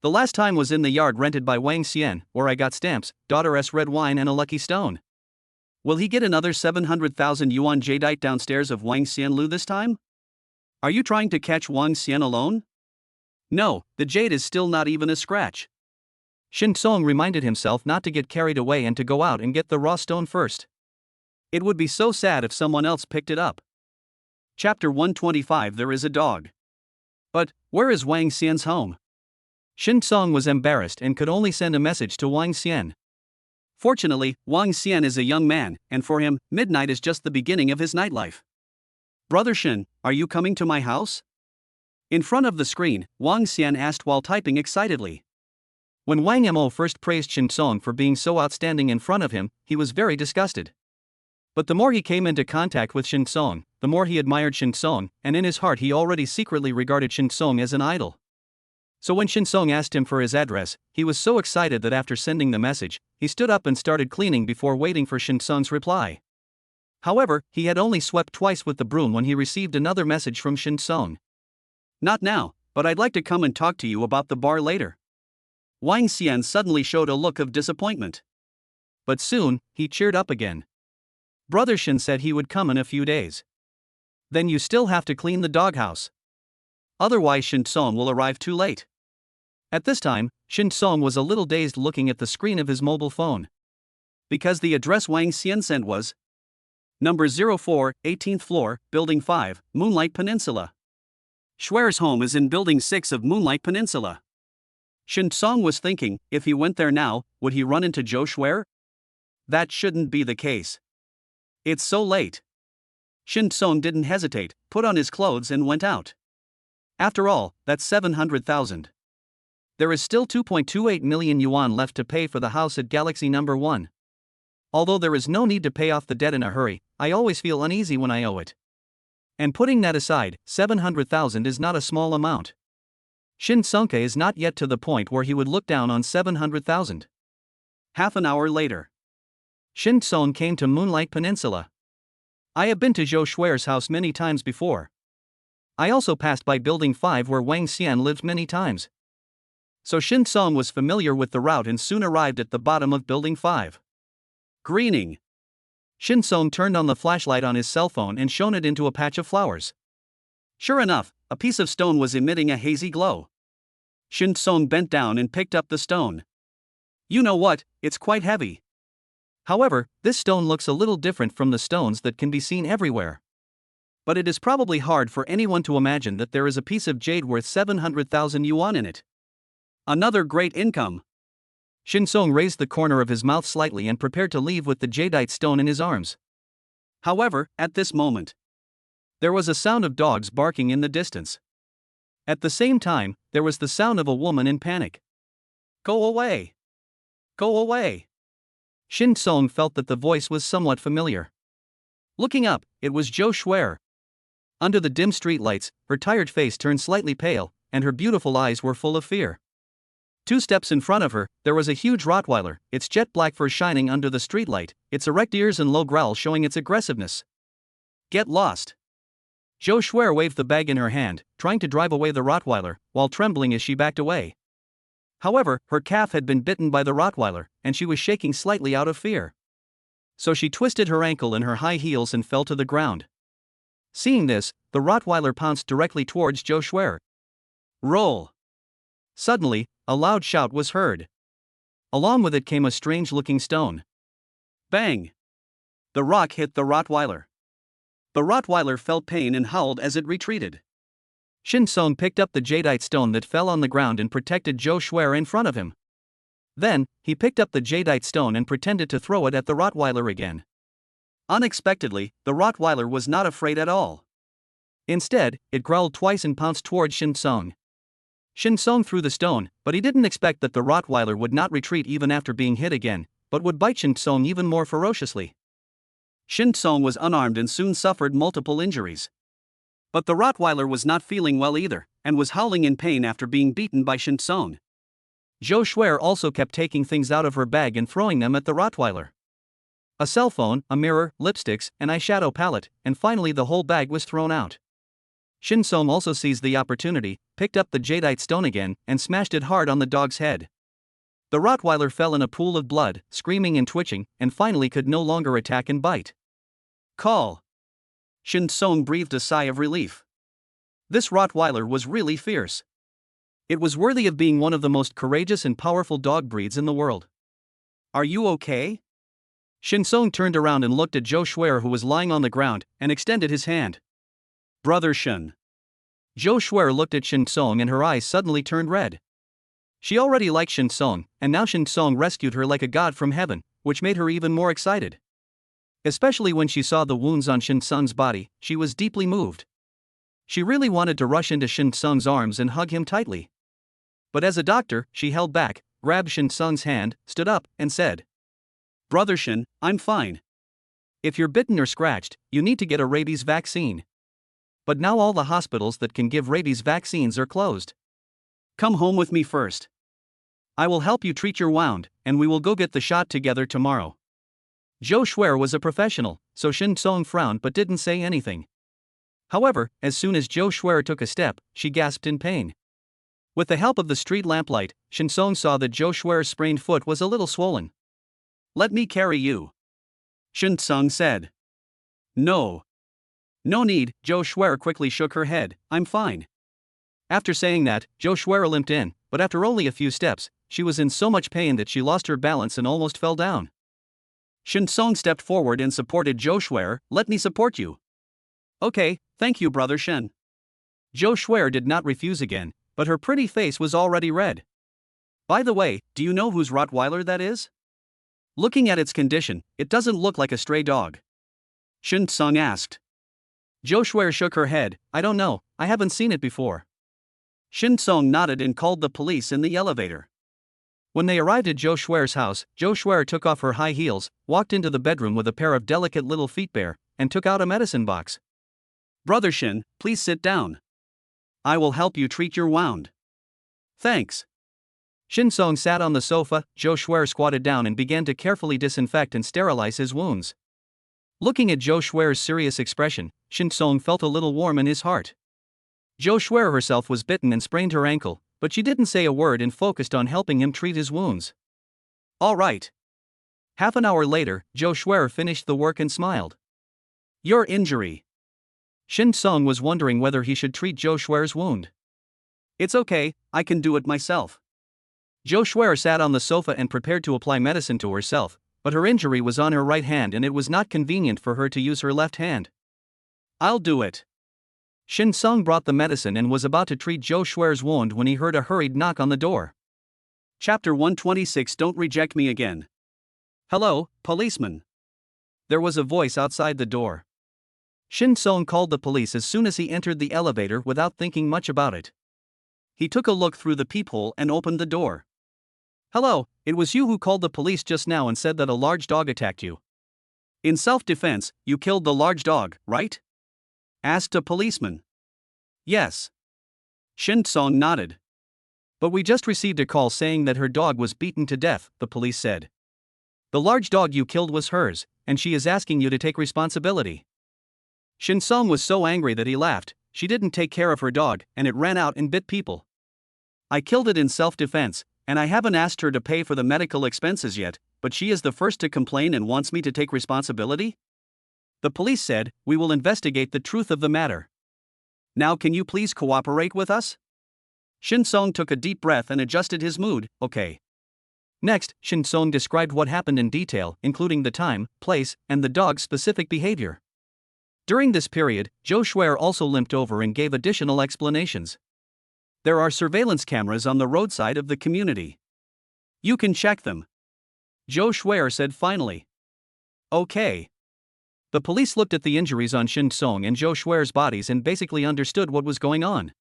[SPEAKER 2] The last time was in the yard rented by Wang Xian, where I got stamps, daughter's red wine and a lucky stone.
[SPEAKER 1] Will he get another 700,000 yuan jadeite downstairs of Wang Xianlu this time? Are you trying to catch Wang Xian alone? No, the jade is still not even a scratch.
[SPEAKER 2] Shin Song reminded himself not to get carried away and to go out and get the raw stone first.
[SPEAKER 1] It would be so sad if someone else picked it up. Chapter 125. There is a dog. But, where is Wang Xian's home?
[SPEAKER 2] Shin Song was embarrassed and could only send a message to Wang Xian.
[SPEAKER 1] Fortunately, Wang Xian is a young man, and for him, midnight is just the beginning of his nightlife. Brother Shin, are you coming to my house? In front of the screen, Wang Xian asked while typing excitedly.
[SPEAKER 2] When Wang Mo first praised Shin Song for being so outstanding in front of him, he was very disgusted. But the more he came into contact with Shin Song, the more he admired Shin Song, and in his heart he already secretly regarded Shin Song as an idol. So when Shin Song asked him for his address, he was so excited that after sending the message, he stood up and started cleaning before waiting for Shin Song's reply. However, he had only swept twice with the broom when he received another message from Shin Song.
[SPEAKER 1] Not now, but I'd like to come and talk to you about the bar later. Wang Xian suddenly showed a look of disappointment.
[SPEAKER 2] But soon, he cheered up again.
[SPEAKER 1] Brother Shin said he would come in a few days.
[SPEAKER 2] Then you still have to clean the doghouse.
[SPEAKER 1] Otherwise Shin Song will arrive too late.
[SPEAKER 2] At this time, Shin Song was a little dazed looking at the screen of his mobile phone.
[SPEAKER 1] Because the address Wang Xian sent was Number 04, 18th floor, Building 5, Moonlight Peninsula. Schwer's home is in Building 6 of Moonlight Peninsula. Shin Song was thinking, if he went there now, would he run into Zhou Schwer? That shouldn't be the case. It's so late. Shin Song didn't hesitate, put on his clothes and went out. After all, that's 700,000. There is still 2.28 million yuan left to pay for the house at Galaxy number 1. Although there is no need to pay off the debt in a hurry, I always feel uneasy when I owe it. And putting that aside, 700,000 is not a small amount. Shin Songke is not yet to the point where he would look down on 700,000. Half an hour later,
[SPEAKER 2] Shin Song came to Moonlight Peninsula. I have been to Zhou Schwer's house many times before. I also passed by Building 5 where Wang Xian lived many times. So Shin Song was familiar with the route and soon arrived at the bottom of Building 5.
[SPEAKER 1] Greening.
[SPEAKER 2] Shin Song turned on the flashlight on his cell phone and shone it into a patch of flowers.
[SPEAKER 1] Sure enough, a piece of stone was emitting a hazy glow. Shin Song bent down and picked up the stone. You know what, it's quite heavy.
[SPEAKER 2] However, this stone looks a little different from the stones that can be seen everywhere.
[SPEAKER 1] But it is probably hard for anyone to imagine that there is a piece of jade worth 700,000 yuan in it. Another great income.
[SPEAKER 2] Shin Song raised the corner of his mouth slightly and prepared to leave with the jadeite stone in his arms.
[SPEAKER 1] However, at this moment,
[SPEAKER 2] there was a sound of dogs barking in the distance. At the same time, there was the sound of a woman in panic.
[SPEAKER 1] Go away! Go away!
[SPEAKER 2] Shin Song felt that the voice was somewhat familiar. Looking up, it was Zhou Schwer. Under the dim streetlights, her tired face turned slightly pale, and her beautiful eyes were full of fear. 2 steps in front of her, there was a huge Rottweiler, its jet black fur shining under the streetlight, its erect ears and low growl showing its aggressiveness.
[SPEAKER 1] Get lost!
[SPEAKER 2] Zhou Schwer waved the bag in her hand, trying to drive away the Rottweiler, while trembling as she backed away. However, her calf had been bitten by the Rottweiler, and she was shaking slightly out of fear. So she twisted her ankle in her high heels and fell to the ground. Seeing this, the Rottweiler pounced directly towards Zhou Schwer.
[SPEAKER 1] Roll!
[SPEAKER 2] Suddenly, a loud shout was heard. Along with it came a strange-looking stone.
[SPEAKER 1] Bang! The rock hit the Rottweiler. The Rottweiler felt pain and howled as it retreated.
[SPEAKER 2] Shin Song picked up the jadeite stone that fell on the ground and protected Zhou Schwer in front of him. Then, he picked up the jadeite stone and pretended to throw it at the Rottweiler again.
[SPEAKER 1] Unexpectedly, the Rottweiler was not afraid at all.
[SPEAKER 2] Instead, it growled twice and pounced towards Shin Song. Shin Song threw the stone, but he didn't expect that the Rottweiler would not retreat even after being hit again, but would bite Shin Song even more ferociously.
[SPEAKER 1] Shin Song was unarmed and soon suffered multiple injuries. But the Rottweiler was not feeling well either, and was howling in pain after being beaten by Shin Song.
[SPEAKER 2] Zhou Schwer also kept taking things out of her bag and throwing them at the Rottweiler. A cell phone, a mirror, lipsticks, an eyeshadow palette, and finally the whole bag was thrown out. Shin Song also seized the opportunity, picked up the jadeite stone again, and smashed it hard on the dog's head. The Rottweiler fell in a pool of blood, screaming and twitching, and finally could no longer attack and bite.
[SPEAKER 1] Call. Shin Song breathed a sigh of relief. This Rottweiler was really fierce. It was worthy of being one of the most courageous and powerful dog breeds in the world. Are you okay?
[SPEAKER 2] Shin Song turned around and looked at Joe Schwer, who was lying on the ground, and extended his hand.
[SPEAKER 1] Brother Shin.
[SPEAKER 2] Joe Schwer looked at Shin Song and her eyes suddenly turned red. She already liked Shin Song, and now Shin Song rescued her like a god from heaven, which made her even more excited. Especially when she saw the wounds on Shin Song's body, she was deeply moved. She really wanted to rush into Shin Song's arms and hug him tightly. But as a doctor, she held back, grabbed Shin Song's hand, stood up, and said,
[SPEAKER 1] Brother Shin, I'm fine.
[SPEAKER 2] If you're bitten or scratched, you need to get a rabies vaccine. But now all the hospitals that can give rabies vaccines are closed.
[SPEAKER 1] Come home with me first. I will help you treat your wound, and we will go get the shot together tomorrow.
[SPEAKER 2] Joe Schwer was a professional, so Shin Song frowned but didn't say anything. However, as soon as Joe Schwer took a step, she gasped in pain. With the help of the street lamplight, Shin Song saw that Joe Schwer's sprained foot was a little swollen.
[SPEAKER 1] Let me carry you, Shin Song said. No. No need, Joe Schwer quickly shook her head, I'm fine.
[SPEAKER 2] After saying that, Joe Schwer limped in, but after only a few steps, she was in so much pain that she lost her balance and almost fell down.
[SPEAKER 1] Shin Song stepped forward and supported Joe Schwer. Let me support you.
[SPEAKER 2] Okay, thank you, Brother Shin. Joe Schwer did not refuse again, but her pretty face was already red.
[SPEAKER 1] By the way, do you know whose Rottweiler that is? Looking at its condition, it doesn't look like a stray dog. Shin Song asked.
[SPEAKER 2] Joe Schwer shook her head, I don't know, I haven't seen it before.
[SPEAKER 1] Shin Song nodded and called the police in the elevator.
[SPEAKER 2] When they arrived at Joe Schwer's house, Joe Schwer took off her high heels, walked into the bedroom with a pair of delicate little feet bare, and took out a medicine box.
[SPEAKER 1] Brother Shin, please sit down. I will help you treat your wound. Thanks.
[SPEAKER 2] Shin Song sat on the sofa, Joe Schwer squatted down and began to carefully disinfect and sterilize his wounds. Looking at Joe Schwer's serious expression, Shin Song felt a little warm in his heart. Joe Schwer herself was bitten and sprained her ankle, but she didn't say a word and focused on helping him treat his wounds.
[SPEAKER 1] All right.
[SPEAKER 2] Half an hour later, Joe Schwer finished the work and smiled.
[SPEAKER 1] Your injury.
[SPEAKER 2] Shin Song was wondering whether he should treat Joe Schwer's wound.
[SPEAKER 1] It's okay, I can do it myself.
[SPEAKER 2] Joe Schwer sat on the sofa and prepared to apply medicine to herself, but her injury was on her right hand and it was not convenient for her to use her left hand.
[SPEAKER 1] I'll do it.
[SPEAKER 2] Shin Song brought the medicine and was about to treat Joe Schwer's wound when he heard a hurried knock on the door.
[SPEAKER 1] Chapter 126. Don't reject me again. Hello, policeman.
[SPEAKER 2] There was a voice outside the door. Shin Song called the police as soon as he entered the elevator without thinking much about it.
[SPEAKER 1] He took a look through the peephole and opened the door.
[SPEAKER 2] Hello, it was you who called the police just now and said that a large dog attacked you.
[SPEAKER 1] In self-defense, you killed the large dog, right? Asked a policeman. Yes. Shin Song nodded.
[SPEAKER 2] But we just received a call saying that her dog was beaten to death, the police said. The large dog you killed was hers, and she is asking you to take responsibility.
[SPEAKER 1] Shin Song was so angry that he laughed. She didn't take care of her dog, and it ran out and bit people. I killed it in self-defense, and I haven't asked her to pay for the medical expenses yet, but she is the first to complain and wants me to take responsibility? The police said, we will investigate the truth of the matter. Now can you please cooperate with us? Shin Song took a deep breath and adjusted his mood. Okay.
[SPEAKER 2] Next, Shin Song described what happened in detail, including the time, place, and the dog's specific behavior. During this period, Joe Schwer also limped over and gave additional explanations. There are surveillance cameras on the roadside of the community. You can check them. Joe Schwer said finally. Okay. The police looked at the injuries on Shin Song and Joe Schwer's bodies and basically understood what was going on.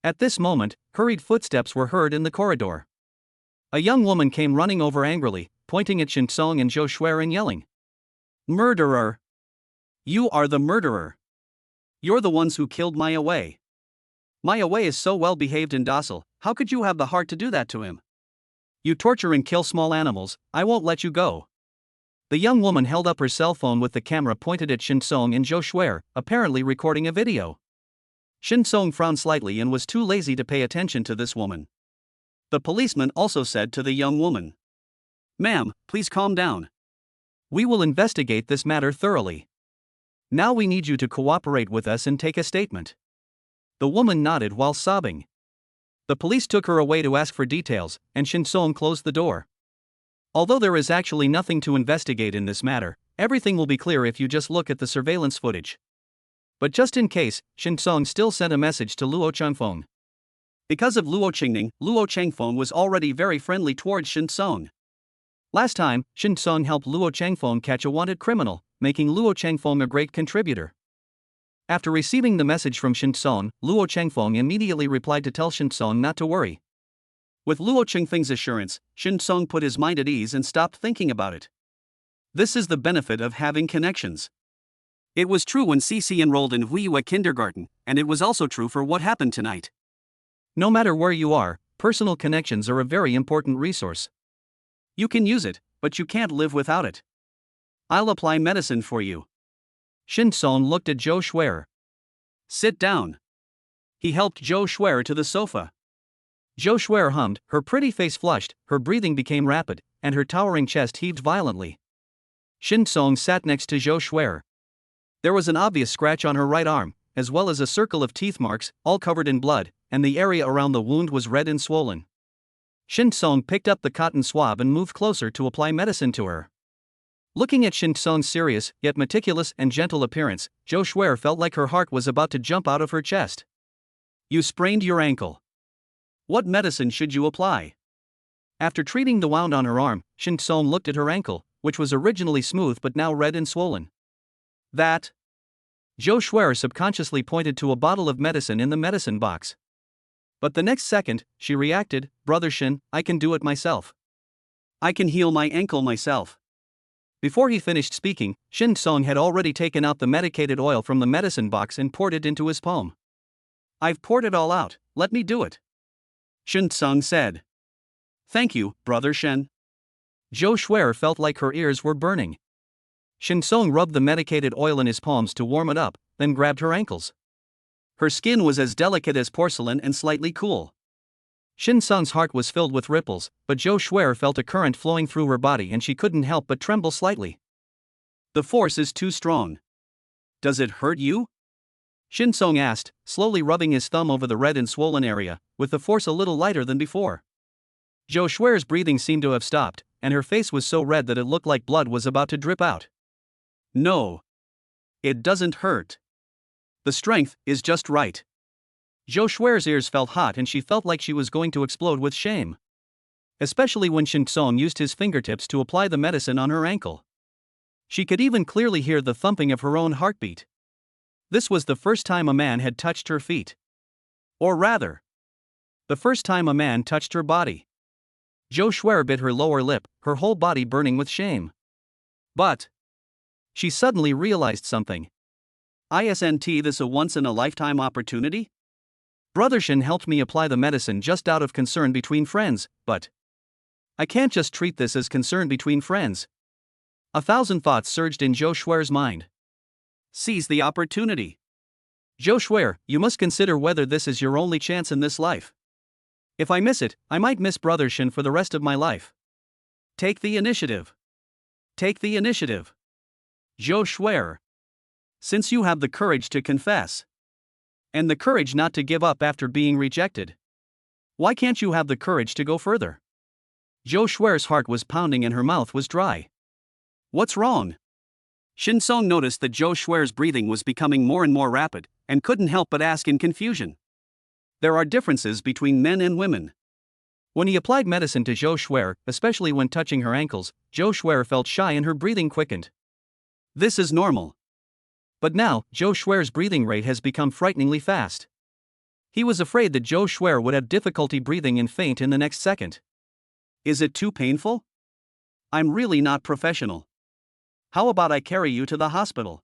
[SPEAKER 2] At this moment, hurried footsteps were heard in the corridor. A young woman came running over angrily, pointing at Shin Song and Joe Schwer and yelling. Murderer! You are the murderer. You're the ones who killed Maya Wei. Maya Wei is so well behaved and docile, how could you have the heart to do that to him? You torture and kill small animals, I won't let you go. The young woman held up her cell phone with the camera pointed at Shin Song and Joe Schwer, apparently recording a video.
[SPEAKER 1] Shin Song frowned slightly and was too lazy to pay attention to this woman. The policeman also said to the young woman, "Ma'am, please calm down. We will investigate this matter thoroughly. Now we need you to cooperate with us and take a statement." The woman nodded while sobbing. The police took her away to ask for details, and Shin Song closed the door. Although there is actually nothing to investigate in this matter, everything will be clear if you just look at the surveillance footage. But just in case, Shin Song still sent a message to Luo Changfeng. Because of Luo Qingning, Luo Changfeng was already very friendly towards Shin Song. Last time, Shin Song helped Luo Changfeng catch a wanted criminal, making Luo Changfeng a great contributor. After receiving the message from Shin Song, Luo Changfeng immediately replied to tell Shin Song not to worry. With Luo Changfeng's assurance, Shin Song put his mind at ease and stopped thinking about it. This is the benefit of having connections. It was true when Cici enrolled in Huiyue kindergarten, and it was also true for what happened tonight. No matter where you are, personal connections are a very important resource. You can use it, but you can't live without it. I'll apply medicine for you. Shin Song looked at Zhou Shuer. Sit down. He helped Zhou Shuer to the sofa. Zhou Shuer hummed, her pretty face flushed, her breathing became rapid, and her towering chest heaved violently. Shin Song sat next to Zhou Shuer. There was an obvious scratch on her right arm, as well as a circle of teeth marks, all covered in blood, and the area around the wound was red and swollen. Shin Song picked up the cotton swab and moved closer to apply medicine to her. Looking at Shin Song's serious, yet meticulous and gentle appearance, Zhou Shuer felt like her heart was about to jump out of her chest. You sprained your ankle. What medicine should you apply? After treating the wound on her arm, Shin Song looked at her ankle, which was originally smooth but now red and swollen. That. Zhou Shuer subconsciously pointed to a bottle of medicine in the medicine box. But the next second, she reacted, Brother Shin, I can do it myself. I can heal my ankle myself. Before he finished speaking, Shin Song had already taken out the medicated oil from the medicine box and poured it into his palm. I've poured it all out, let me do it. Shin Song said. Thank you, Brother Shen. Zhou Shuer felt like her ears were burning. Shin Song rubbed the medicated oil in his palms to warm it up, then grabbed her ankles. Her skin was as delicate as porcelain and slightly cool. Shin Song's heart was filled with ripples, but Zhou Shuer felt a current flowing through her body and she couldn't help but tremble slightly. The force is too strong. Does it hurt you? Shin Song asked, slowly rubbing his thumb over the red and swollen area, with the force a little lighter than before. Zhou Shuer's breathing seemed to have stopped, and her face was so red that it looked like blood was about to drip out. No. It doesn't hurt. The strength is just right. Zhou Shuer's ears felt hot and she felt like she was going to explode with shame. Especially when Shin Song used his fingertips to apply the medicine on her ankle. She could even clearly hear the thumping of her own heartbeat. This was the first time a man had touched her feet. Or rather, the first time a man touched her body. Zhou Shuer bit her lower lip, her whole body burning with shame. But she suddenly realized something. Isn't this a once-in-a-lifetime opportunity? Brother Shin helped me apply the medicine just out of concern between friends, but I can't just treat this as concern between friends. 1,000 thoughts surged in Zhou Shuer's mind. Seize the opportunity. Zhou Shuer, you must consider whether this is your only chance in this life. If I miss it, I might miss Brother Shin for the rest of my life. Take the initiative. Take the initiative. Zhou Shuer. Since you have the courage to confess. And the courage not to give up after being rejected. Why can't you have the courage to go further? Zhou Shuer's heart was pounding and her mouth was dry. What's wrong? Shin Song noticed that Zhou Shuer's breathing was becoming more and more rapid, and couldn't help but ask in confusion. There are differences between men and women. When he applied medicine to Zhou Shuer, especially when touching her ankles, Zhou Shuer felt shy and her breathing quickened. This is normal. But now, Zhou Shuer's breathing rate has become frighteningly fast. He was afraid that Zhou Shuer would have difficulty breathing and faint in the next second. Is it too painful? I'm really not professional. How about I carry you to the hospital?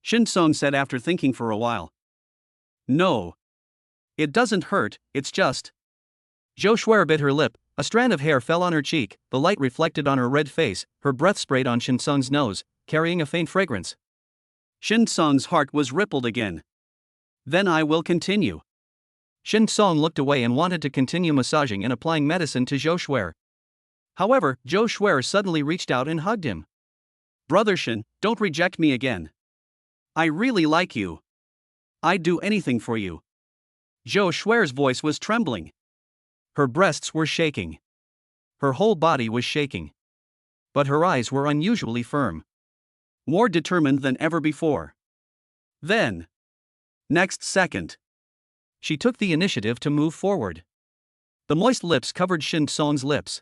[SPEAKER 1] Shin Song said after thinking for a while. No. It doesn't hurt, it's just. Zhou Shuer bit her lip, a strand of hair fell on her cheek, the light reflected on her red face, her breath sprayed on Shin Song's nose, carrying a faint fragrance. Shin Song's heart was rippled again. Then I will continue.
[SPEAKER 2] Shin Song looked away and wanted to continue massaging and applying medicine to Zhou Shuer. However, Zhou Shuer suddenly reached out and hugged him.
[SPEAKER 1] Brother Shin, don't reject me again. I really like you. I'd do anything for you. Zhou Shuer's voice was trembling.
[SPEAKER 2] Her breasts were shaking. Her whole body was shaking. But her eyes were unusually firm.
[SPEAKER 1] More determined than ever before. Then, next second,
[SPEAKER 2] she took the initiative to move forward. The moist lips covered Shin Song's lips.